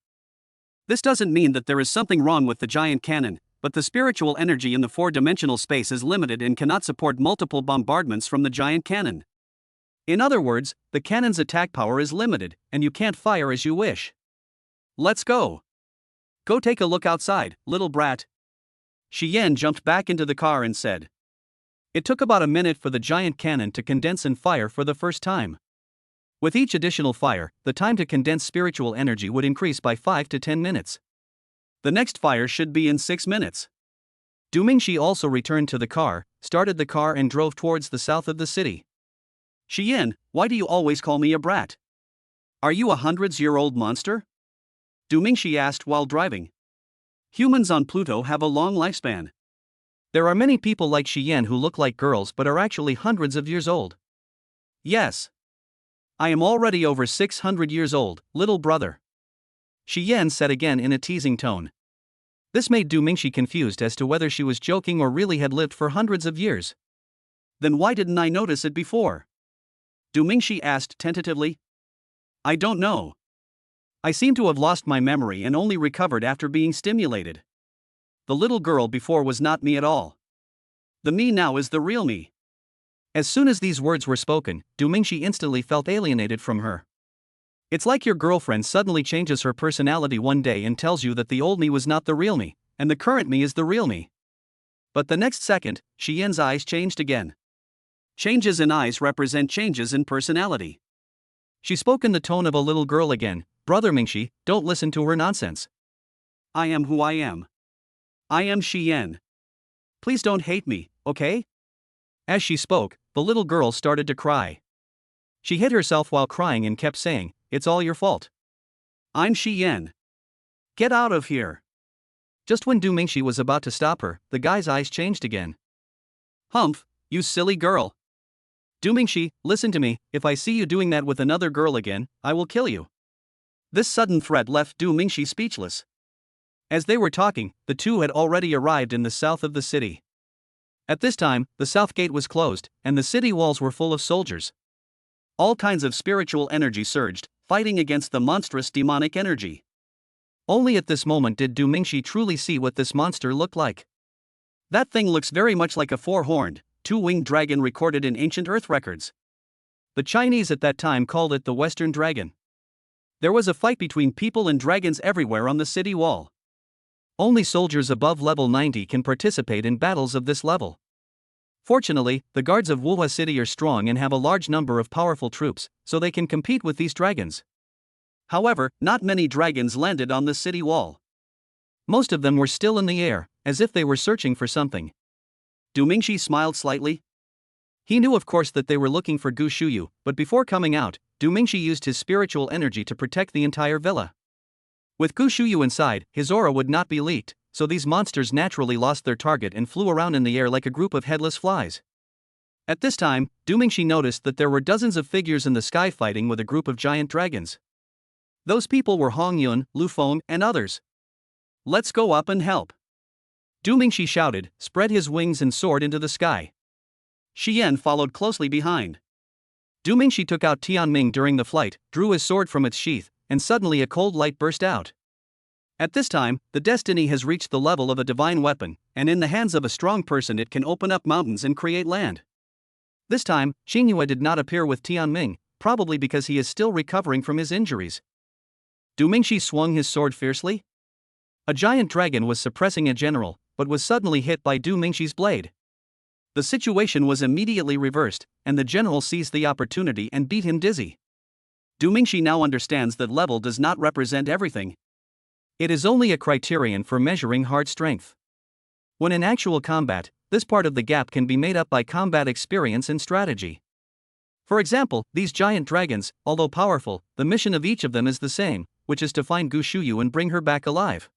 This doesn't mean that there is something wrong with the giant cannon, but the spiritual energy in the 4-dimensional space is limited and cannot support multiple bombardments from the giant cannon. In other words, the cannon's attack power is limited, and you can't fire as you wish. Let's go. Go take a look outside, little brat. Shi Yan jumped back into the car and said. It took about a minute for the giant cannon to condense and fire for the first time. With each additional fire, the time to condense spiritual energy would increase by 5 to 10 minutes. The next fire should be in 6 minutes. Du Mingxi also returned to the car, started the car and drove towards the south of the city. Shi Yan, why do you always call me a brat? Are you a hundreds-year-old monster? Du Mingxi asked while driving. Humans on Pluto have a long lifespan. There are many people like Shi Yan who look like girls but are actually hundreds of years old. Yes. I am already over 600 years old, little brother. Shi Yan said again in a teasing tone. This made Du Mingxi confused as to whether she was joking or really had lived for hundreds of years. Then why didn't I notice it before? Du Mingxi asked tentatively. I don't know. I seem to have lost my memory and only recovered after being stimulated. The little girl before was not me at all. The me now is the real me. As soon as these words were spoken, Du Mingxi instantly felt alienated from her. It's like your girlfriend suddenly changes her personality one day and tells you that the old me was not the real me, and the current me is the real me. But the next second, Shi Yan's eyes changed again. Changes in eyes represent changes in personality. She spoke in the tone of a little girl again. Brother Mingxi, don't listen to her nonsense. I am who I am. I am Shi Yan. Please don't hate me, okay? As she spoke, the little girl started to cry. She hit herself while crying and kept saying, it's all your fault. I'm Shi Yan. Get out of here. Just when Du Mingxi was about to stop her, the guy's eyes changed again. Humph, you silly girl. Du Mingxi, listen to me, if I see you doing that with another girl again, I will kill you. This sudden threat left Du Mingxi speechless. As they were talking, the two had already arrived in the south of the city. At this time, the south gate was closed, and the city walls were full of soldiers. All kinds of spiritual energy surged, fighting against the monstrous demonic energy. Only at this moment did Du Mingxi truly see what this monster looked like. That thing looks very much like a four-horned, two-winged dragon recorded in ancient earth records. The Chinese at that time called it the Western Dragon. There was a fight between people and dragons everywhere on the city wall. Only soldiers above level 90 can participate in battles of this level. Fortunately, the guards of Wuhua City are strong and have a large number of powerful troops, so they can compete with these dragons. However, not many dragons landed on the city wall. Most of them were still in the air, as if they were searching for something. Du Mingxi smiled slightly. He knew of course that they were looking for Gu Shuyu, but before coming out, Du Mingxi used his spiritual energy to protect the entire villa. With Gu Shuyu inside, his aura would not be leaked, so these monsters naturally lost their target and flew around in the air like a group of headless flies. At this time, Du Mingxi noticed that there were dozens of figures in the sky fighting with a group of giant dragons. Those people were Hong Yun, Lu Feng, and others. Let's go up and help. Du Mingxi shouted, spread his wings and soared into the sky. Shi Yan followed closely behind. Du Mingxi took out Tianming during the flight, drew his sword from its sheath, and suddenly a cold light burst out. At this time, the destiny has reached the level of a divine weapon, and in the hands of a strong person it can open up mountains and create land. This time, Xinghua did not appear with Tianming, probably because he is still recovering from his injuries. Du Mingxi swung his sword fiercely. A giant dragon was suppressing a general, but was suddenly hit by Du Mingxi's blade. The situation was immediately reversed, and the general seized the opportunity and beat him dizzy. Du Mingxi now understands that level does not represent everything. It is only a criterion for measuring hard strength. When in actual combat, this part of the gap can be made up by combat experience and strategy. For example, these giant dragons, although powerful, the mission of each of them is the same, which is to find Gu Shuyu and bring her back alive.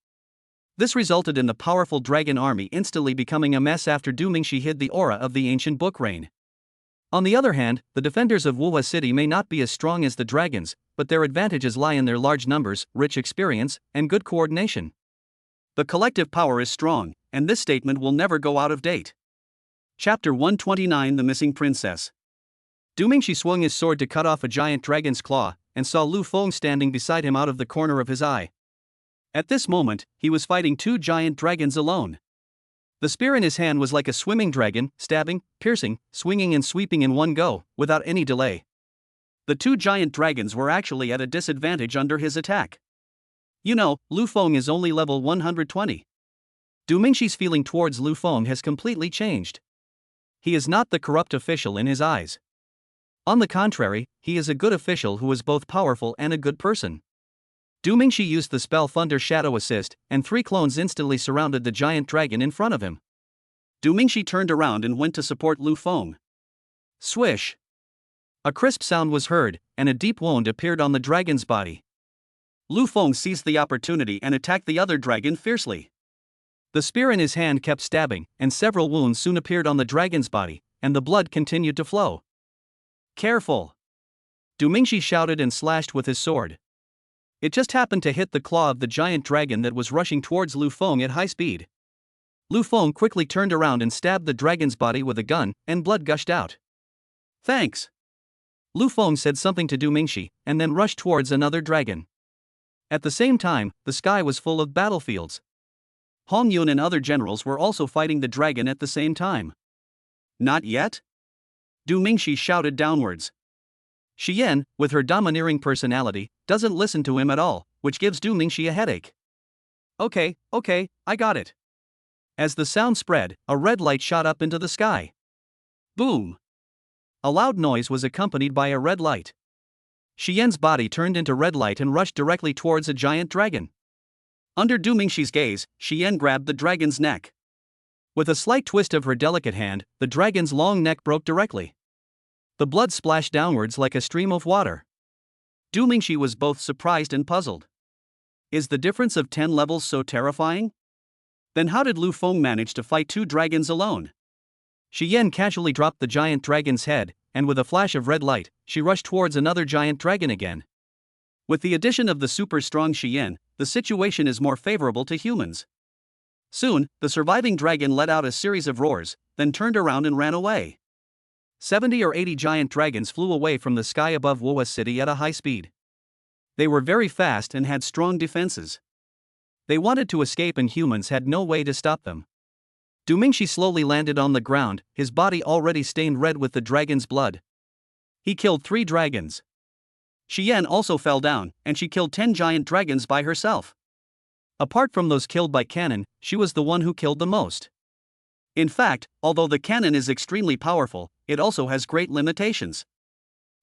This resulted in the powerful dragon army instantly becoming a mess after Du Mingxi hid the aura of the ancient book rain. On the other hand, the defenders of Wuhua City may not be as strong as the dragons, but their advantages lie in their large numbers, rich experience, and good coordination. The collective power is strong, and this statement will never go out of date. Chapter 129 The Missing Princess. Du Mingxi swung his sword to cut off a giant dragon's claw, and saw Lu Feng standing beside him out of the corner of his eye. At this moment, he was fighting two giant dragons alone. The spear in his hand was like a swimming dragon, stabbing, piercing, swinging and sweeping in one go, without any delay. The two giant dragons were actually at a disadvantage under his attack. You know, Lu Feng is only level 120. Du Mingxi's feeling towards Lu Feng has completely changed. He is not the corrupt official in his eyes. On the contrary, he is a good official who is both powerful and a good person. Du Mingxi used the spell Thunder Shadow Assist, and 3 clones instantly surrounded the giant dragon in front of him. Du Mingxi turned around and went to support Lu Feng. Swish! A crisp sound was heard, and a deep wound appeared on the dragon's body. Lu Feng seized the opportunity and attacked the other dragon fiercely. The spear in his hand kept stabbing, and several wounds soon appeared on the dragon's body, and the blood continued to flow. Careful! Du Mingxi shouted and slashed with his sword. It just happened to hit the claw of the giant dragon that was rushing towards Lu Feng at high speed. Lu Feng quickly turned around and stabbed the dragon's body with a gun, and blood gushed out. Thanks! Lu Feng said something to Du Mingxi, and then rushed towards another dragon. At the same time, the sky was full of battlefields. Hong Yun and other generals were also fighting the dragon at the same time. Not yet? Du Mingxi shouted downwards. Shi Yan, with her domineering personality, doesn't listen to him at all, which gives Du Mingxi a headache. Okay, I got it. As the sound spread, a red light shot up into the sky. Boom! A loud noise was accompanied by a red light. Shi Yan's body turned into red light and rushed directly towards a giant dragon. Under Du Mingxi's gaze, Shi Yan grabbed the dragon's neck. With a slight twist of her delicate hand, the dragon's long neck broke directly. The blood splashed downwards like a stream of water. Du Mingxi was both surprised and puzzled. Is the difference of 10 levels so terrifying? Then how did Lu Feng manage to fight 2 dragons alone? Shi Yan casually dropped the giant dragon's head, and with a flash of red light, she rushed towards another giant dragon again. With the addition of the super strong Shi Yan, the situation is more favorable to humans. Soon, the surviving dragon let out a series of roars, then turned around and ran away. 70 or 80 giant dragons flew away from the sky above Wuha City at a high speed. They were very fast and had strong defenses. They wanted to escape and humans had no way to stop them. Du Mingxi slowly landed on the ground, his body already stained red with the dragon's blood. He killed 3 dragons. Shi Yan also fell down, and she killed 10 giant dragons by herself. Apart from those killed by cannon, she was the one who killed the most. In fact, although the cannon is extremely powerful, it also has great limitations.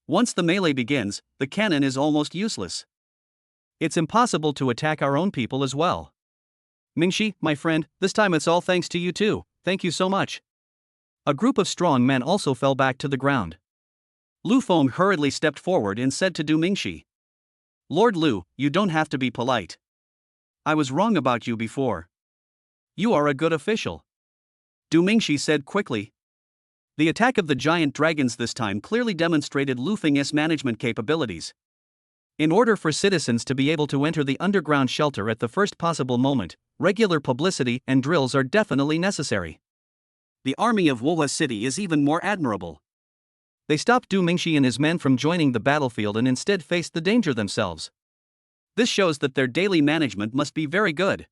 Once the melee begins, the cannon is almost useless. It's impossible to attack our own people as well. Mingxi, my friend, this time it's all thanks to you too, thank you so much. A group of strong men also fell back to the ground. Lu Feng hurriedly stepped forward and said to Du Mingxi, Lord Lu, you don't have to be polite. I was wrong about you before. You are a good official. Du Mingxi said quickly. The attack of the giant dragons this time clearly demonstrated Lu Feng's management capabilities. In order for citizens to be able to enter the underground shelter at the first possible moment, regular publicity and drills are definitely necessary. The army of Wuha City is even more admirable. They stopped Du Mingxi and his men from joining the battlefield and instead faced the danger themselves. This shows that their daily management must be very good.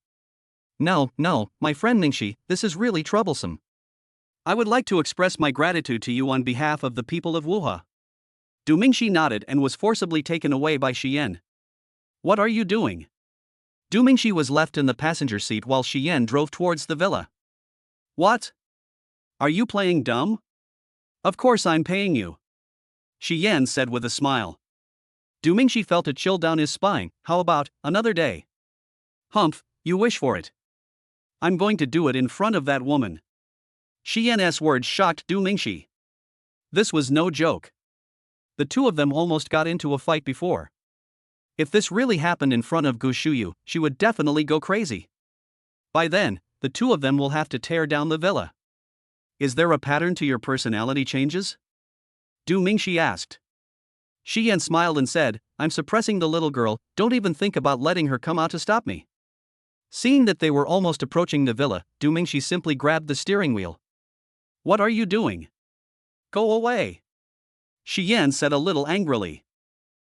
No, my friend Mingxi, this is really troublesome. I would like to express my gratitude to you on behalf of the people of Wuha. Du Mingxi nodded and was forcibly taken away by Shi Yan. What are you doing? Du Mingxi was left in the passenger seat while Shi Yan drove towards the villa. What? Are you playing dumb? Of course I'm paying you. Shi Yan said with a smile. Du Mingxi felt a chill down his spine. How about another day? Humph, you wish for it. I'm going to do it in front of that woman. Shi Yan's words shocked Du Mingxi. This was no joke. The two of them almost got into a fight before. If this really happened in front of Gu Shuyu, she would definitely go crazy. By then, the two of them will have to tear down the villa. Is there a pattern to your personality changes? Du Mingxi asked. Shi Yan smiled and said, I'm suppressing the little girl, don't even think about letting her come out to stop me. Seeing that they were almost approaching the villa, Du Mingxi simply grabbed the steering wheel. What are you doing? Go away. Shi Yan said a little angrily.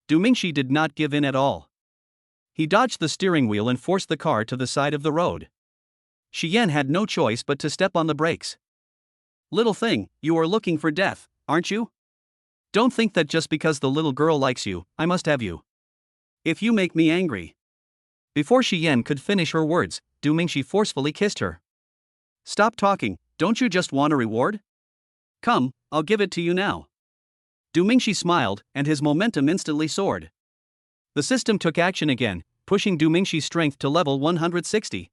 Du Mingxi did not give in at all. He dodged the steering wheel and forced the car to the side of the road. Shi Yan had no choice but to step on the brakes. Little thing, you are looking for death, aren't you? Don't think that just because the little girl likes you, I must have you. If you make me angry. Before Shi Yan could finish her words, Du Mingxi forcefully kissed her. Stop talking, don't you just want a reward? Come, I'll give it to you now. Du Mingxi smiled, and his momentum instantly soared. The system took action again, pushing Du Mingxi's strength to level 160.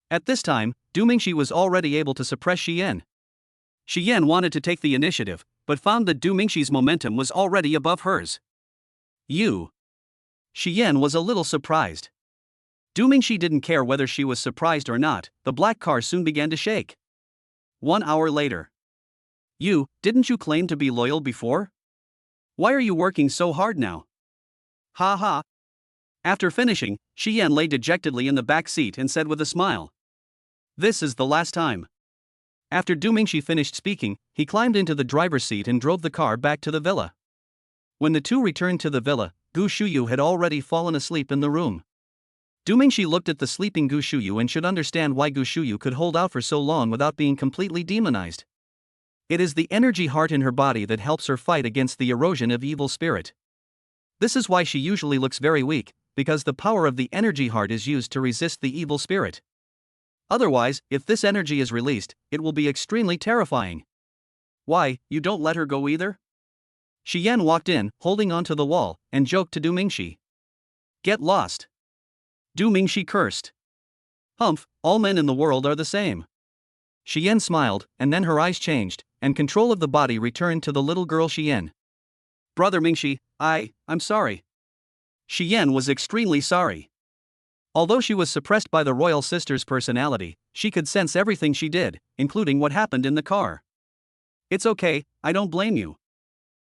At this time, Du Mingxi was already able to suppress Shi Yan. Shi Yan wanted to take the initiative, but found that Du Mingxi's momentum was already above hers. You. Shi Yan was a little surprised. Du Mingxi didn't care whether she was surprised or not. The black car soon began to shake. 1 hour later. You, didn't you claim to be loyal before? Why are you working so hard now? Ha ha. After finishing, Shi Yan lay dejectedly in the back seat and said with a smile. This is the last time. After Du Mingxi finished speaking, he climbed into the driver's seat and drove the car back to the villa. When the two returned to the villa, Gu Shuyu had already fallen asleep in the room. Du Mingxi looked at the sleeping Gu Shuyu and should understand why Gu Shuyu could hold out for so long without being completely demonized. It is the energy heart in her body that helps her fight against the erosion of evil spirit. This is why she usually looks very weak, because the power of the energy heart is used to resist the evil spirit. Otherwise, if this energy is released, it will be extremely terrifying. Why, you don't let her go either? Shi Yan walked in, holding onto the wall, and joked to Du Mingxi. Get lost. Du Mingxi cursed. Humph, all men in the world are the same. Shi Yan smiled, and then her eyes changed, and control of the body returned to the little girl Shi Yan. Brother Mingxi, I'm sorry. Shi Yan was extremely sorry. Although she was suppressed by the royal sister's personality, she could sense everything she did, including what happened in the car. It's okay, I don't blame you.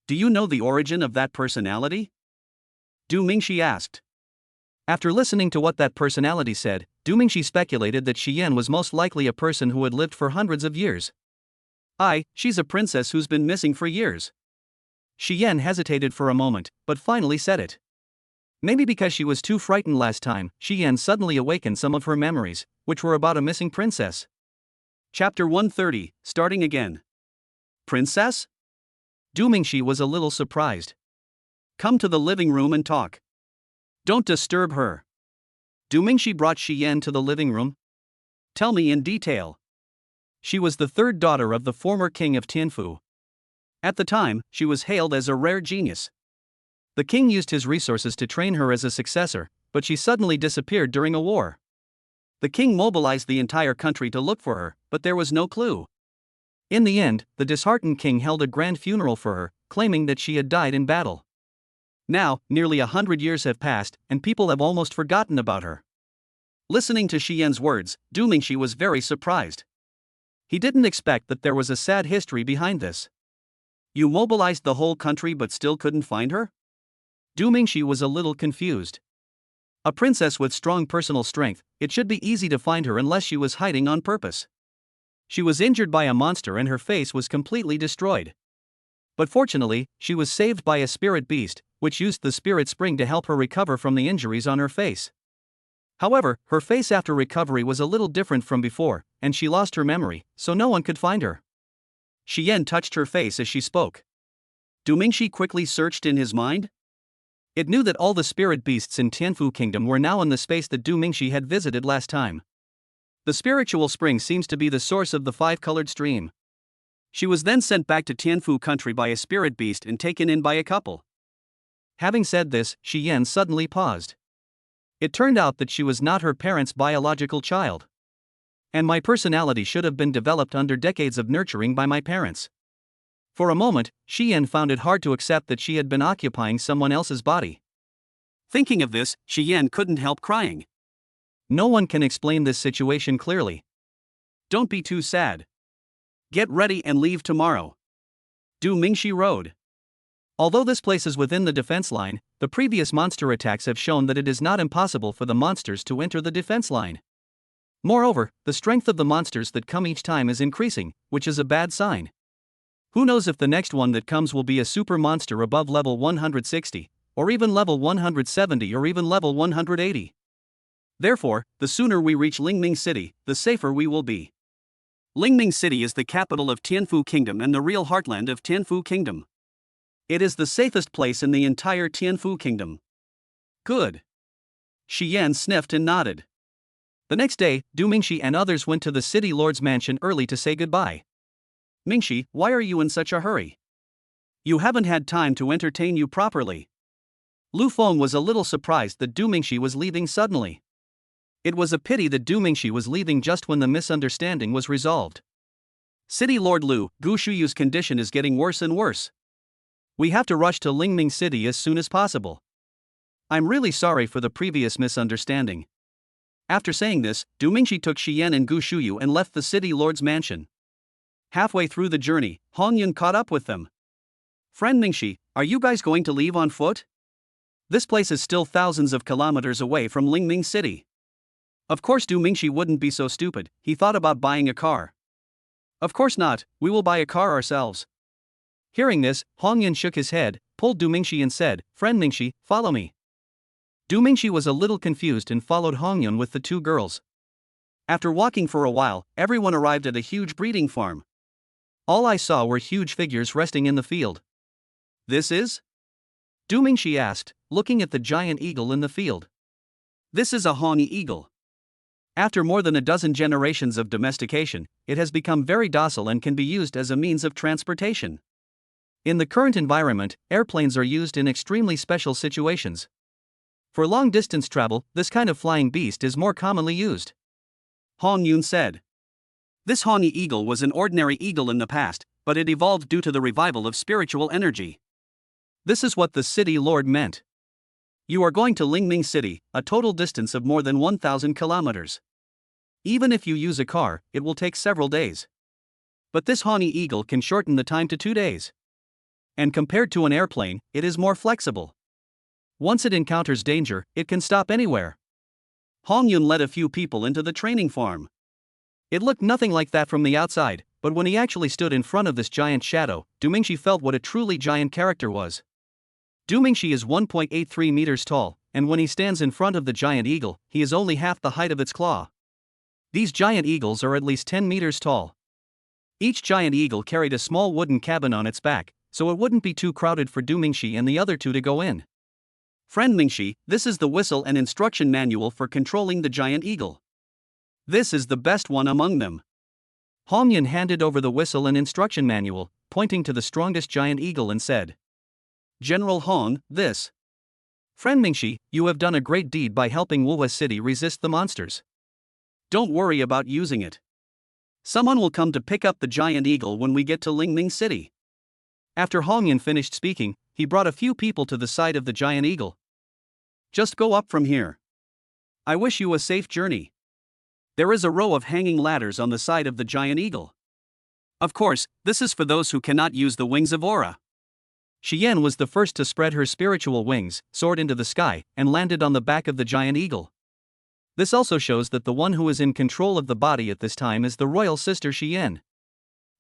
Do you know the origin of that personality? Du Mingxi asked. After listening to what that personality said, Du Mingxi speculated that Shi Yan was most likely a person who had lived for hundreds of years. She's a princess who's been missing for years. Shi Yan hesitated for a moment, but finally said it. Maybe because she was too frightened last time, Shi Yan suddenly awakened some of her memories, which were about a missing princess. Chapter 130, starting again. Princess? Du Mingxi was a little surprised. Come to the living room and talk. Don't disturb her. Du Mingxi brought Shi Yan to the living room. Tell me in detail. She was the third daughter of the former king of Tianfu. At the time, she was hailed as a rare genius. The king used his resources to train her as a successor, but she suddenly disappeared during a war. The king mobilized the entire country to look for her, but there was no clue. In the end, the disheartened king held a grand funeral for her, claiming that she had died in battle. Now, nearly 100 years have passed, and people have almost forgotten about her. Listening to Shi Yan's words, Du Mingxi was very surprised. He didn't expect that there was a sad history behind this. You mobilized the whole country but still couldn't find her? Du Mingxi was a little confused. A princess with strong personal strength, it should be easy to find her unless she was hiding on purpose. She was injured by a monster and her face was completely destroyed. But fortunately, she was saved by a spirit beast, which used the spirit spring to help her recover from the injuries on her face. However, her face after recovery was a little different from before, and she lost her memory, so no one could find her. Shi Yan touched her face as she spoke. Du Mingxi quickly searched in his mind. It knew that all the spirit beasts in Tianfu Kingdom were now in the space that Du Mingxi had visited last time. The spiritual spring seems to be the source of the five-colored stream. She was then sent back to Tianfu country by a spirit beast and taken in by a couple. Having said this, Shi Yan suddenly paused. It turned out that she was not her parents' biological child. And my personality should have been developed under decades of nurturing by my parents. For a moment, Shi Yan found it hard to accept that she had been occupying someone else's body. Thinking of this, Shi Yan couldn't help crying. No one can explain this situation clearly. Don't be too sad. Get ready and leave tomorrow. Du Mingxi rode. Although this place is within the defense line, the previous monster attacks have shown that it is not impossible for the monsters to enter the defense line. Moreover, the strength of the monsters that come each time is increasing, which is a bad sign. Who knows if the next one that comes will be a super monster above level 160, or even level 170 or even level 180. Therefore, the sooner we reach Lingming City, the safer we will be. Lingming City is the capital of Tianfu Kingdom and the real heartland of Tianfu Kingdom. It is the safest place in the entire Tianfu kingdom. Good. Shi Yan sniffed and nodded. The next day, Du Mingxi and others went to the city lord's mansion early to say goodbye. Mingxi, why are you in such a hurry? You haven't had time to entertain you properly. Lu Feng was a little surprised that Du Mingxi was leaving suddenly. It was a pity that Du Mingxi was leaving just when the misunderstanding was resolved. City Lord Lu, Gu Shuyu's condition is getting worse and worse. We have to rush to Lingming City as soon as possible. I'm really sorry for the previous misunderstanding. After saying this, Du Mingxi took Shi Yan and Gu Shuyu and left the city lord's mansion. Halfway through the journey, Hong Yun caught up with them. Friend Mingxi, are you guys going to leave on foot? This place is still thousands of kilometers away from Lingming City. Of course Du Mingxi wouldn't be so stupid, he thought about buying a car. Of course not, we will buy a car ourselves. Hearing this, Hong Yun shook his head, pulled Du Mingxi and said, Friend Mingxi, follow me. Du Mingxi was a little confused and followed Hong Yun with the two girls. After walking for a while, everyone arrived at a huge breeding farm. All I saw were huge figures resting in the field. This is? Du Mingxi asked, looking at the giant eagle in the field. This is a Hongyi eagle. After more than a dozen generations of domestication, it has become very docile and can be used as a means of transportation. In the current environment, airplanes are used in extremely special situations. For long-distance travel, this kind of flying beast is more commonly used. Hong Yun said. This Hongyi eagle was an ordinary eagle in the past, but it evolved due to the revival of spiritual energy. This is what the city lord meant. You are going to Lingming City, a total distance of more than 1,000 kilometers. Even if you use a car, it will take several days. But this Hongyi eagle can shorten the time to 2 days. And compared to an airplane, it is more flexible. Once it encounters danger, it can stop anywhere. Hong Yun led a few people into the training farm. It looked nothing like that from the outside, but when he actually stood in front of this giant shadow, Du Mingxi felt what a truly giant character was. Du Mingxi is 1.83 meters tall, and when he stands in front of the giant eagle, he is only half the height of its claw. These giant eagles are at least 10 meters tall. Each giant eagle carried a small wooden cabin on its back, so it wouldn't be too crowded for Du Mingxi and the other two to go in. Friend Mingxi, this is the whistle and instruction manual for controlling the giant eagle. This is the best one among them. Hong Yun handed over the whistle and instruction manual, pointing to the strongest giant eagle and said, General Hong, this. Friend Mingxi, you have done a great deed by helping Wuhua City resist the monsters. Don't worry about using it. Someone will come to pick up the giant eagle when we get to Lingming City. After Hong Yun finished speaking, he brought a few people to the side of the giant eagle. Just go up from here. I wish you a safe journey. There is a row of hanging ladders on the side of the giant eagle. Of course, this is for those who cannot use the wings of aura. Shi Yan was the first to spread her spiritual wings, soared into the sky, and landed on the back of the giant eagle. This also shows that the one who is in control of the body at this time is the royal sister Shi Yan.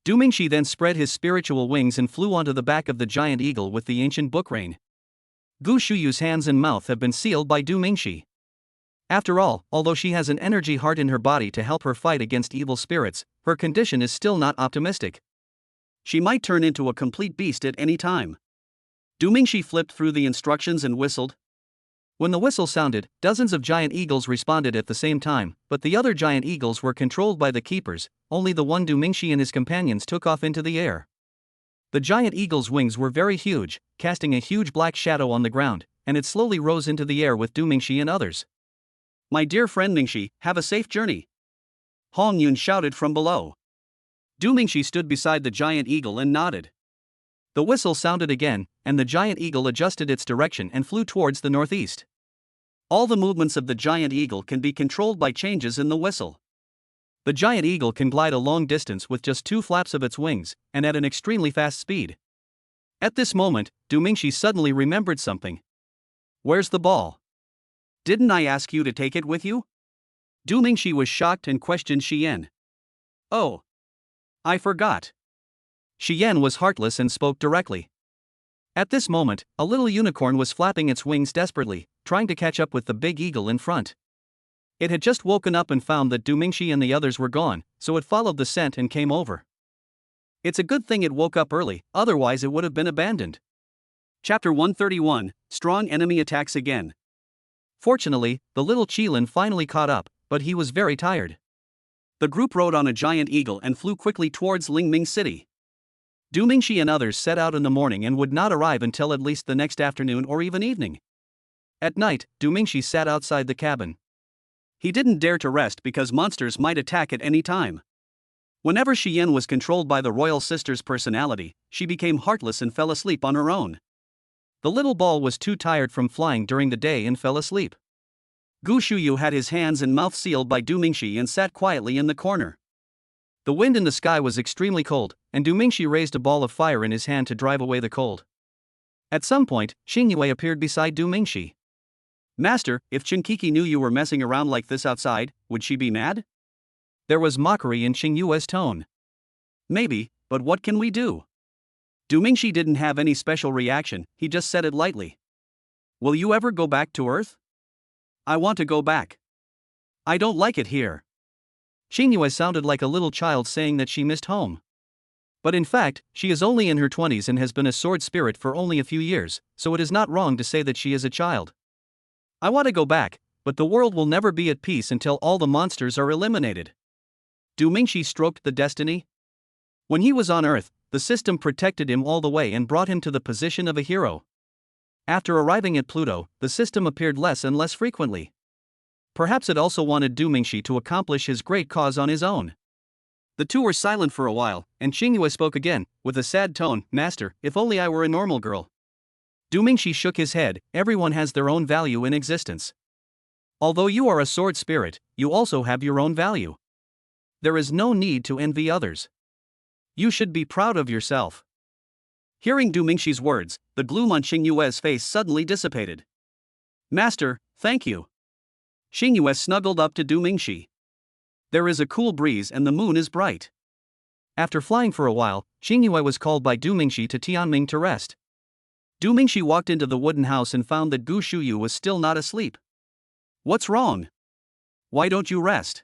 Du Mingxi then spread his spiritual wings and flew onto the back of the giant eagle with the ancient book rain. Gu Shuyu's hands and mouth have been sealed by Du Mingxi. After all, although she has an energy heart in her body to help her fight against evil spirits, her condition is still not optimistic. She might turn into a complete beast at any time. Du Mingxi flipped through the instructions and whistled. When the whistle sounded, dozens of giant eagles responded at the same time, but the other giant eagles were controlled by the keepers. Only the one Du Mingxi and his companions took off into the air. The giant eagle's wings were very huge, casting a huge black shadow on the ground, and it slowly rose into the air with Du Mingxi and others. My dear friend Mingxi, have a safe journey. Hong Yun shouted from below. Du Mingxi stood beside the giant eagle and nodded. The whistle sounded again, and the giant eagle adjusted its direction and flew towards the northeast. All the movements of the giant eagle can be controlled by changes in the whistle. The giant eagle can glide a long distance with just 2 flaps of its wings, and at an extremely fast speed. At this moment, Du Mingxi suddenly remembered something. Where's the ball? Didn't I ask you to take it with you? Du Mingxi was shocked and questioned Shi Yan. Oh. I forgot. Shi Yan was heartless and spoke directly. At this moment, a little unicorn was flapping its wings desperately, trying to catch up with the big eagle in front. It had just woken up and found that Du Mingxi and the others were gone, so it followed the scent and came over. It's a good thing it woke up early, otherwise it would have been abandoned. Chapter 131, Strong Enemy Attacks Again. Fortunately, the little Qilin finally caught up, but he was very tired. The group rode on a giant eagle and flew quickly towards Lingming City. Du Mingxi and others set out in the morning and would not arrive until at least the next afternoon or even evening. At night, Du Mingxi sat outside the cabin. He didn't dare to rest because monsters might attack at any time. Whenever Xian was controlled by the royal sister's personality, she became heartless and fell asleep on her own. The little ball was too tired from flying during the day and fell asleep. Gu Shuyu had his hands and mouth sealed by Du Mingxi and sat quietly in the corner. The wind in the sky was extremely cold, and Du Mingxi raised a ball of fire in his hand to drive away the cold. At some point, Xingyue appeared beside Du Mingxi. "Master, if Chinkiki knew you were messing around like this outside, would she be mad?" There was mockery in Xingyue's tone. "Maybe, but what can we do?" Du Mingxi didn't have any special reaction, he just said it lightly. "Will you ever go back to Earth?" "I want to go back. I don't like it here." Xingyue sounded like a little child saying that she missed home. But in fact, she is only in her 20s and has been a sword spirit for only a few years, so it is not wrong to say that she is a child. "I want to go back, but the world will never be at peace until all the monsters are eliminated." Du Mingxi stroked the destiny. When he was on Earth, the system protected him all the way and brought him to the position of a hero. After arriving at Pluto, the system appeared less and less frequently. Perhaps it also wanted Du Mingxi to accomplish his great cause on his own. The two were silent for a while, and Xingyue spoke again, with a sad tone, "Master, if only I were a normal girl." Du Mingxi shook his head. "Everyone has their own value in existence. Although you are a sword spirit, you also have your own value. There is no need to envy others. You should be proud of yourself." Hearing Du Mingxi's words, the gloom on Xingyue's face suddenly dissipated. "Master, thank you." Xingyue snuggled up to Du Mingxi. There is a cool breeze and the moon is bright. After flying for a while, Xingyue was called by Du Mingxi to Tianming to rest. Du Mingxi walked into the wooden house and found that Gu Shuyu was still not asleep. "What's wrong? Why don't you rest?"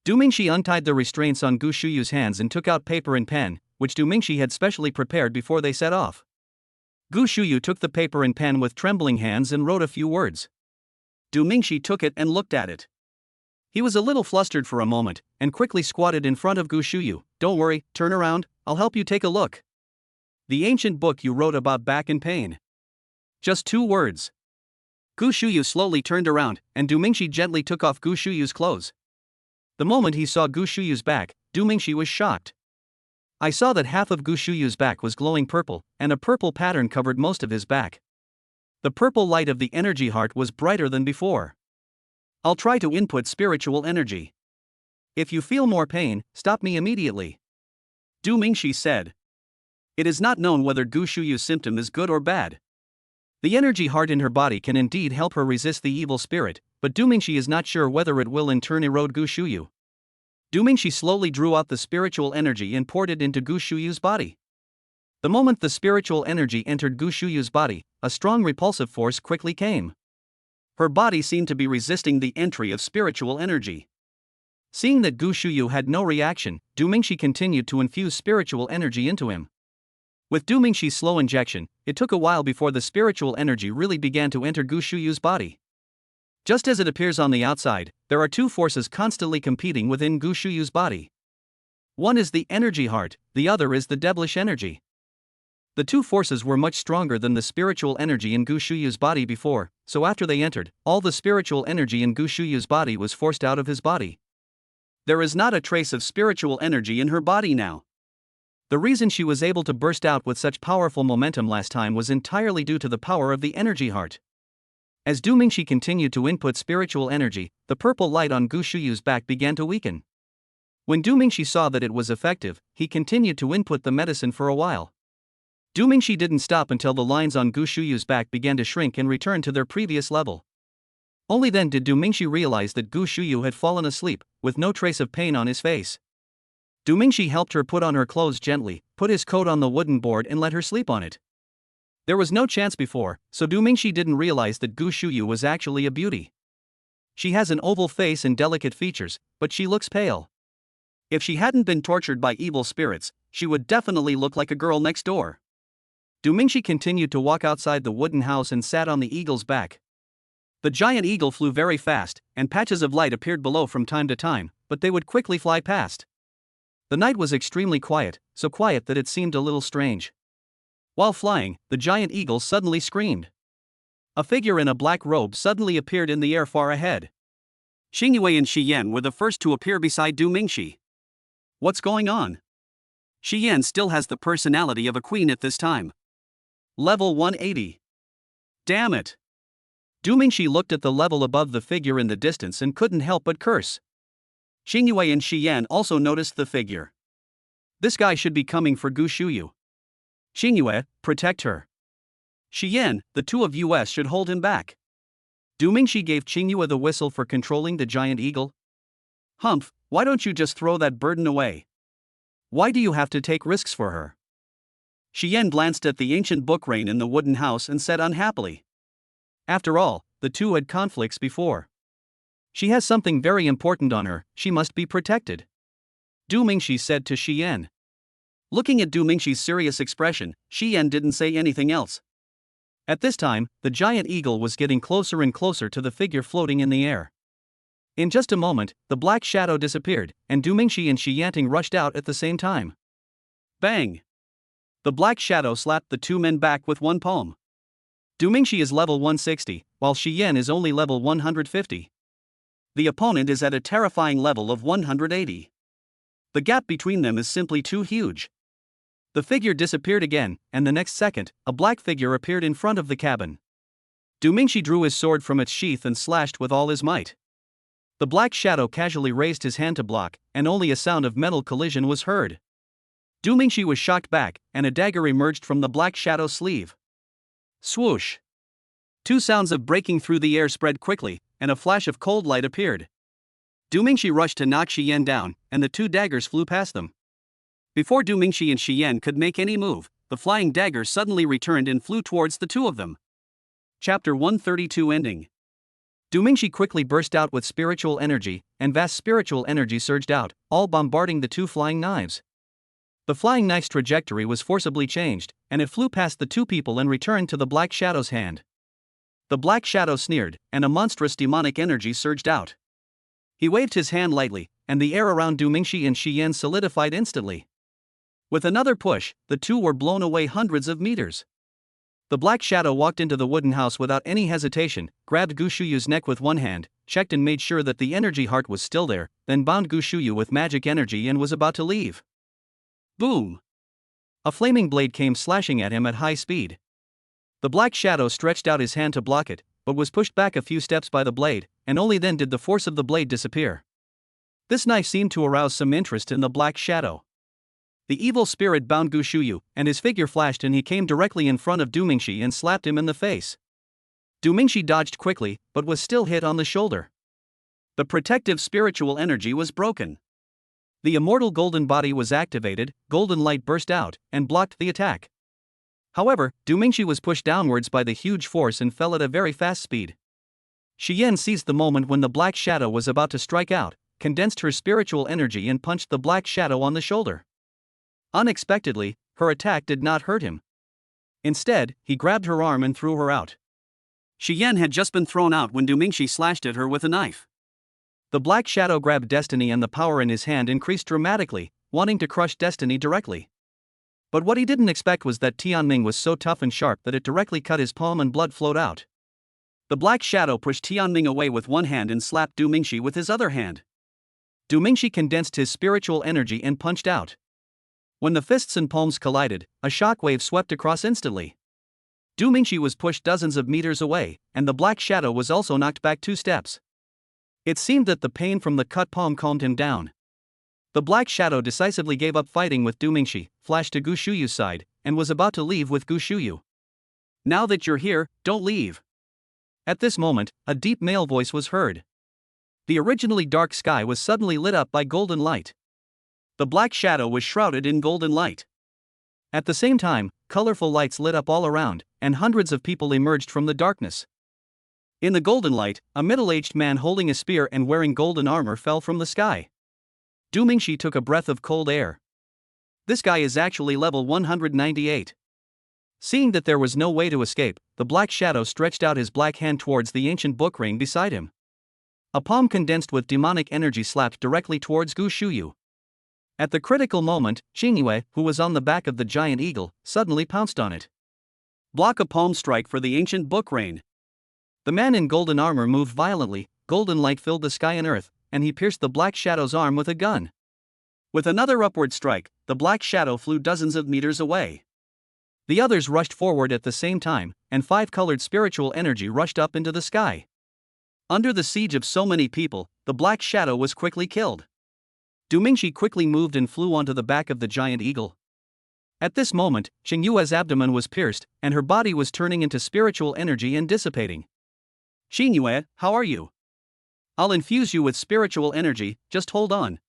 Du Mingxi untied the restraints on Gu Shuyu's hands and took out paper and pen, which Du Mingxi had specially prepared before they set off. Gu Shuyu took the paper and pen with trembling hands and wrote a few words. Du Mingxi took it and looked at it. He was a little flustered for a moment, and quickly squatted in front of Gu Shuyu. "Don't worry, turn around, I'll help you take a look. The ancient book you wrote about back and pain." Just 2 words. Gu Shuyu slowly turned around, and Du Mingxi gently took off Gu Shuyu's clothes. The moment he saw Gu Shuyu's back, Du Mingxi was shocked. I saw that half of Gu Shuyu's back was glowing purple, and a purple pattern covered most of his back. The purple light of the energy heart was brighter than before. "I'll try to input spiritual energy. If you feel more pain, stop me immediately," Du Mingxi said. It is not known whether Gu Shuyu's symptom is good or bad. The energy heart in her body can indeed help her resist the evil spirit, but Du Mingxi is not sure whether it will in turn erode Gu Shuyu. Du Mingxi slowly drew out the spiritual energy and poured it into Gu Shuyu's body. The moment the spiritual energy entered Gu Shuyu's body, a strong repulsive force quickly came. Her body seemed to be resisting the entry of spiritual energy. Seeing that Gu Shuyu had no reaction, Du Mingxi continued to infuse spiritual energy into him. With Du Mingxi's slow injection, it took a while before the spiritual energy really began to enter Gu Shuyu's body. Just as it appears on the outside, there are 2 forces constantly competing within Gu Shuyu's body. One is the energy heart, the other is the devilish energy. The 2 forces were much stronger than the spiritual energy in Gu Shuyu's body before, so after they entered, all the spiritual energy in Gu Shuyu's body was forced out of his body. There is not a trace of spiritual energy in her body now. The reason she was able to burst out with such powerful momentum last time was entirely due to the power of the energy heart. As Du Mingxi continued to input spiritual energy, the purple light on Gu Shuyu's back began to weaken. When Du Mingxi saw that it was effective, he continued to input the medicine for a while. Du Mingxi didn't stop until the lines on Gu Shuyu's back began to shrink and return to their previous level. Only then did Du Mingxi realize that Gu Shuyu had fallen asleep, with no trace of pain on his face. Du Mingxi helped her put on her clothes gently, put his coat on the wooden board and let her sleep on it. There was no chance before, so Du Mingxi didn't realize that Gu Shuyu was actually a beauty. She has an oval face and delicate features, but she looks pale. If she hadn't been tortured by evil spirits, she would definitely look like a girl next door. Du Mingxi continued to walk outside the wooden house and sat on the eagle's back. The giant eagle flew very fast, and patches of light appeared below from time to time, but they would quickly fly past. The night was extremely quiet, so quiet that it seemed a little strange. While flying, the giant eagle suddenly screamed. A figure in a black robe suddenly appeared in the air far ahead. Xingyue and Xiyan were the first to appear beside Du Mingxi. What's going on? Xiyan still has the personality of a queen at this time. Level 180. Damn it! Du Mingxi looked at the level above the figure in the distance and couldn't help but curse. Xingyue and Xiyan also noticed the figure. This guy should be coming for Gu Shuyu. Xingyue, protect her. Xiyan, the two of us should hold him back. Du Mingxi gave Xingyue the whistle for controlling the giant eagle. Humph, why don't you just throw that burden away? Why do you have to take risks for her? Xiyan glanced at the ancient book rain in the wooden house and said unhappily. After all, the two had conflicts before. She has something very important on her, she must be protected. Du Mingxi said to Xiyan. Looking at Du Mingxi's serious expression, Xiyan didn't say anything else. At this time, the giant eagle was getting closer and closer to the figure floating in the air. In just a moment, the black shadow disappeared, and Du Mingxi and Xiyanting rushed out at the same time. Bang! The black shadow slapped the two men back with one palm. Du Mingxi is level 160, while Xiyan is only level 150. The opponent is at a terrifying level of 180. The gap between them is simply too huge. The figure disappeared again, and the next second, a black figure appeared in front of the cabin. Du Mingxi drew his sword from its sheath and slashed with all his might. The black shadow casually raised his hand to block, and only a sound of metal collision was heard. Du Mingxi was shocked back, and a dagger emerged from the black shadow's sleeve. Swoosh! Two sounds of breaking through the air spread quickly, and a flash of cold light appeared. Du Mingxi rushed to knock Xiyan down, and the two daggers flew past them. Before Du Mingxi and Xiyan could make any move, the flying dagger suddenly returned and flew towards the two of them. Chapter 132 Ending. Du Mingxi quickly burst out with spiritual energy, and vast spiritual energy surged out, all bombarding the two flying knives. The flying knife's trajectory was forcibly changed, and it flew past the two people and returned to the black shadow's hand. The black shadow sneered, and a monstrous demonic energy surged out. He waved his hand lightly, and the air around Du Mingxi and Xiyan solidified instantly. With another push, the two were blown away hundreds of meters. The black shadow walked into the wooden house without any hesitation, grabbed Gu Shuyu's neck with one hand, checked and made sure that the energy heart was still there, then bound Gu Shuyu with magic energy and was about to leave. Boom! A flaming blade came slashing at him at high speed. The black shadow stretched out his hand to block it, but was pushed back a few steps by the blade, and only then did the force of the blade disappear. This knife seemed to arouse some interest in the black shadow. The evil spirit bound Gu Shuyu, and his figure flashed and he came directly in front of Du Mingxi and slapped him in the face. Du Mingxi dodged quickly, but was still hit on the shoulder. The protective spiritual energy was broken. The immortal golden body was activated, golden light burst out, and blocked the attack. However, Du Mingxi was pushed downwards by the huge force and fell at a very fast speed. Xiyan seized the moment when the black shadow was about to strike out, condensed her spiritual energy and punched the black shadow on the shoulder. Unexpectedly, her attack did not hurt him. Instead, he grabbed her arm and threw her out. Xiyan had just been thrown out when Du Mingxi slashed at her with a knife. The black shadow grabbed Destiny and the power in his hand increased dramatically, wanting to crush Destiny directly. But what he didn't expect was that Tianming was so tough and sharp that it directly cut his palm and blood flowed out. The black shadow pushed Tianming away with one hand and slapped Du Mingxi with his other hand. Du Mingxi condensed his spiritual energy and punched out. When the fists and palms collided, a shockwave swept across instantly. Du Mingxi was pushed dozens of meters away, and the black shadow was also knocked back 2 steps. It seemed that the pain from the cut palm calmed him down. The black shadow decisively gave up fighting with Du Mingxi, flashed to Gu Shuyu's side, and was about to leave with Gu Shuyu. Now that you're here, don't leave. At this moment, a deep male voice was heard. The originally dark sky was suddenly lit up by golden light. The black shadow was shrouded in golden light. At the same time, colorful lights lit up all around, and hundreds of people emerged from the darkness. In the golden light, a middle-aged man holding a spear and wearing golden armor fell from the sky. Du Mingxi took a breath of cold air. This guy is actually level 198. Seeing that there was no way to escape, the Black Shadow stretched out his black hand towards the ancient book ring beside him. A palm condensed with demonic energy slapped directly towards Gu Shuyu. At the critical moment, Qingyue, who was on the back of the giant eagle, suddenly pounced on it. Block a palm strike for the ancient book ring. The man in golden armor moved violently, golden light filled the sky and earth, and he pierced the Black Shadow's arm with a gun. With another upward strike, the Black Shadow flew dozens of meters away. The others rushed forward at the same time, and five-colored spiritual energy rushed up into the sky. Under the siege of so many people, the Black Shadow was quickly killed. Du Mingxi quickly moved and flew onto the back of the giant eagle. At this moment, Qingyue's abdomen was pierced, and her body was turning into spiritual energy and dissipating. Qingyue, how are you? I'll infuse you with spiritual energy, just hold on.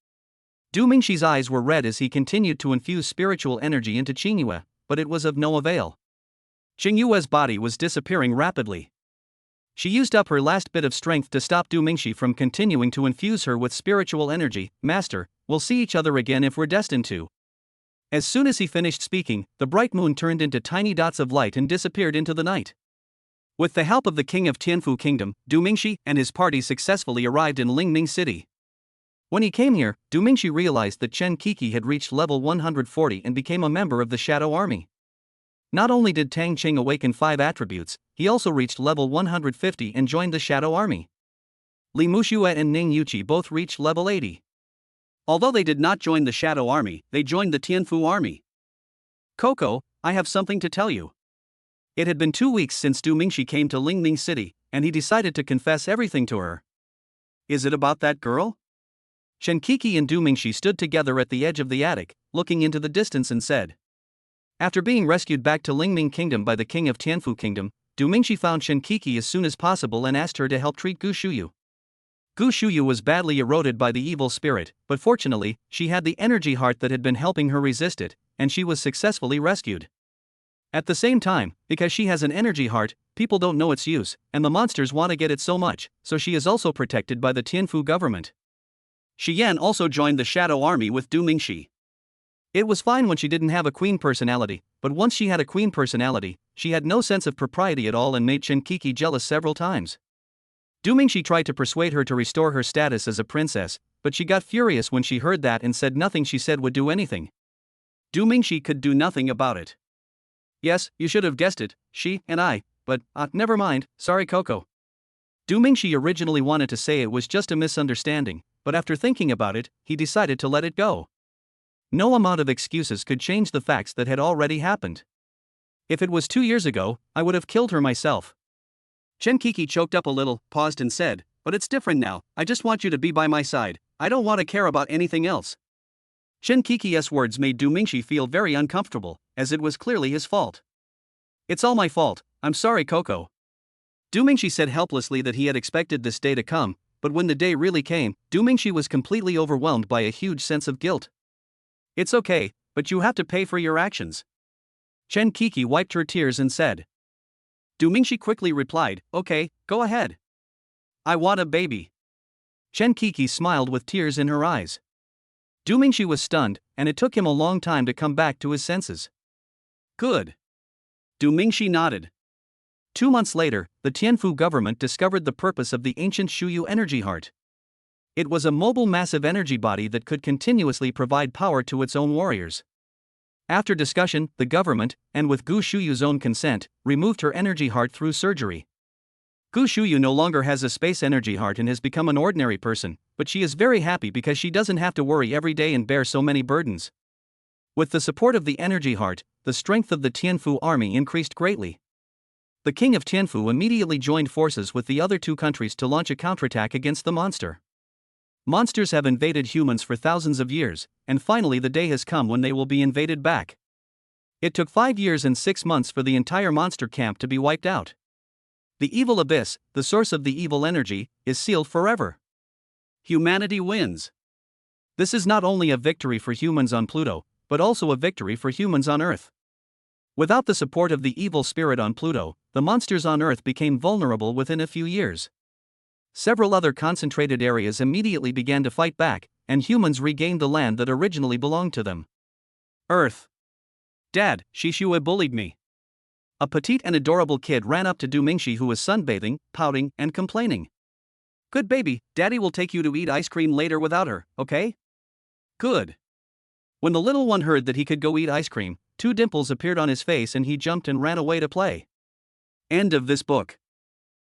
Du Mingxi's eyes were red as he continued to infuse spiritual energy into Qingyue, but it was of no avail. Qingyue's body was disappearing rapidly. She used up her last bit of strength to stop Du Mingxi from continuing to infuse her with spiritual energy. Master, we'll see each other again if we're destined to. As soon as he finished speaking, the bright moon turned into tiny dots of light and disappeared into the night. With the help of the king of Tianfu Kingdom, Du Mingxi and his party successfully arrived in Lingming City. When he came here, Du Mingxi realized that Chen Kiki had reached level 140 and became a member of the Shadow Army. Not only did Tang Qing awaken 5 attributes, he also reached level 150 and joined the Shadow Army. Li Muxue and Ning Yuqi both reached level 80. Although they did not join the Shadow Army, they joined the Tianfu Army. Coco, I have something to tell you. It had been 2 weeks since Du Mingxi came to Lingming City, and he decided to confess everything to her. Is it about that girl? Chen Kiki and Du Mingxi stood together at the edge of the attic, looking into the distance and said. After being rescued back to Lingming Kingdom by the king of Tianfu Kingdom, Du Mingxi found Chen Kiki as soon as possible and asked her to help treat Gu Shuyu. Gu Shuyu was badly eroded by the evil spirit, but fortunately, she had the energy heart that had been helping her resist it, and she was successfully rescued. At the same time, because she has an energy heart, people don't know its use, and the monsters want to get it so much, so she is also protected by the Tianfu government. Shi Yan also joined the Shadow Army with Du Mingxi. It was fine when she didn't have a queen personality, but once she had a queen personality, she had no sense of propriety at all and made Chen Kiki jealous several times. Du Mingxi tried to persuade her to restore her status as a princess, but she got furious when she heard that and said nothing she said would do anything. Du Mingxi could do nothing about it. Yes, you should have guessed it, she and I, but, never mind, sorry Coco. Du Mingxi originally wanted to say it was just a misunderstanding, but after thinking about it, he decided to let it go. No amount of excuses could change the facts that had already happened. If it was 2 years ago, I would have killed her myself. Chen Kiki choked up a little, paused and said, but it's different now, I just want you to be by my side, I don't want to care about anything else. Chen Kiki's words made Du Mingxi feel very uncomfortable, as it was clearly his fault. It's all my fault, I'm sorry Coco. Du Mingxi said helplessly that he had expected this day to come, but when the day really came, Du Mingxi was completely overwhelmed by a huge sense of guilt. It's okay, but you have to pay for your actions. Chen Kiki wiped her tears and said. Du Mingxi quickly replied, okay, go ahead. I want a baby. Chen Kiki smiled with tears in her eyes. Du Mingxi was stunned, and it took him a long time to come back to his senses. Good. Du Mingxi nodded. 2 months later, the Tianfu government discovered the purpose of the ancient Shuyu energy heart. It was a mobile massive energy body that could continuously provide power to its own warriors. After discussion, the government, and with Gu Shuyu's own consent, removed her energy heart through surgery. Gu Shuyu no longer has a space energy heart and has become an ordinary person, but she is very happy because she doesn't have to worry every day and bear so many burdens. With the support of the energy heart, the strength of the Tianfu army increased greatly. The king of Tianfu immediately joined forces with the other 2 countries to launch a counterattack against the monster. Monsters have invaded humans for thousands of years, and finally the day has come when they will be invaded back. It took 5 years and 6 months for the entire monster camp to be wiped out. The evil abyss, the source of the evil energy, is sealed forever. Humanity wins. This is not only a victory for humans on Pluto, but also a victory for humans on Earth. Without the support of the evil spirit on Pluto, the monsters on Earth became vulnerable within a few years. Several other concentrated areas immediately began to fight back, and humans regained the land that originally belonged to them. Earth. Dad, Shishue bullied me. A petite and adorable kid ran up to Dumingshi, who was sunbathing, pouting, and complaining. Good baby, Daddy will take you to eat ice cream later without her, okay? Good. When the little one heard that he could go eat ice cream, two dimples appeared on his face and he jumped and ran away to play. End of this book.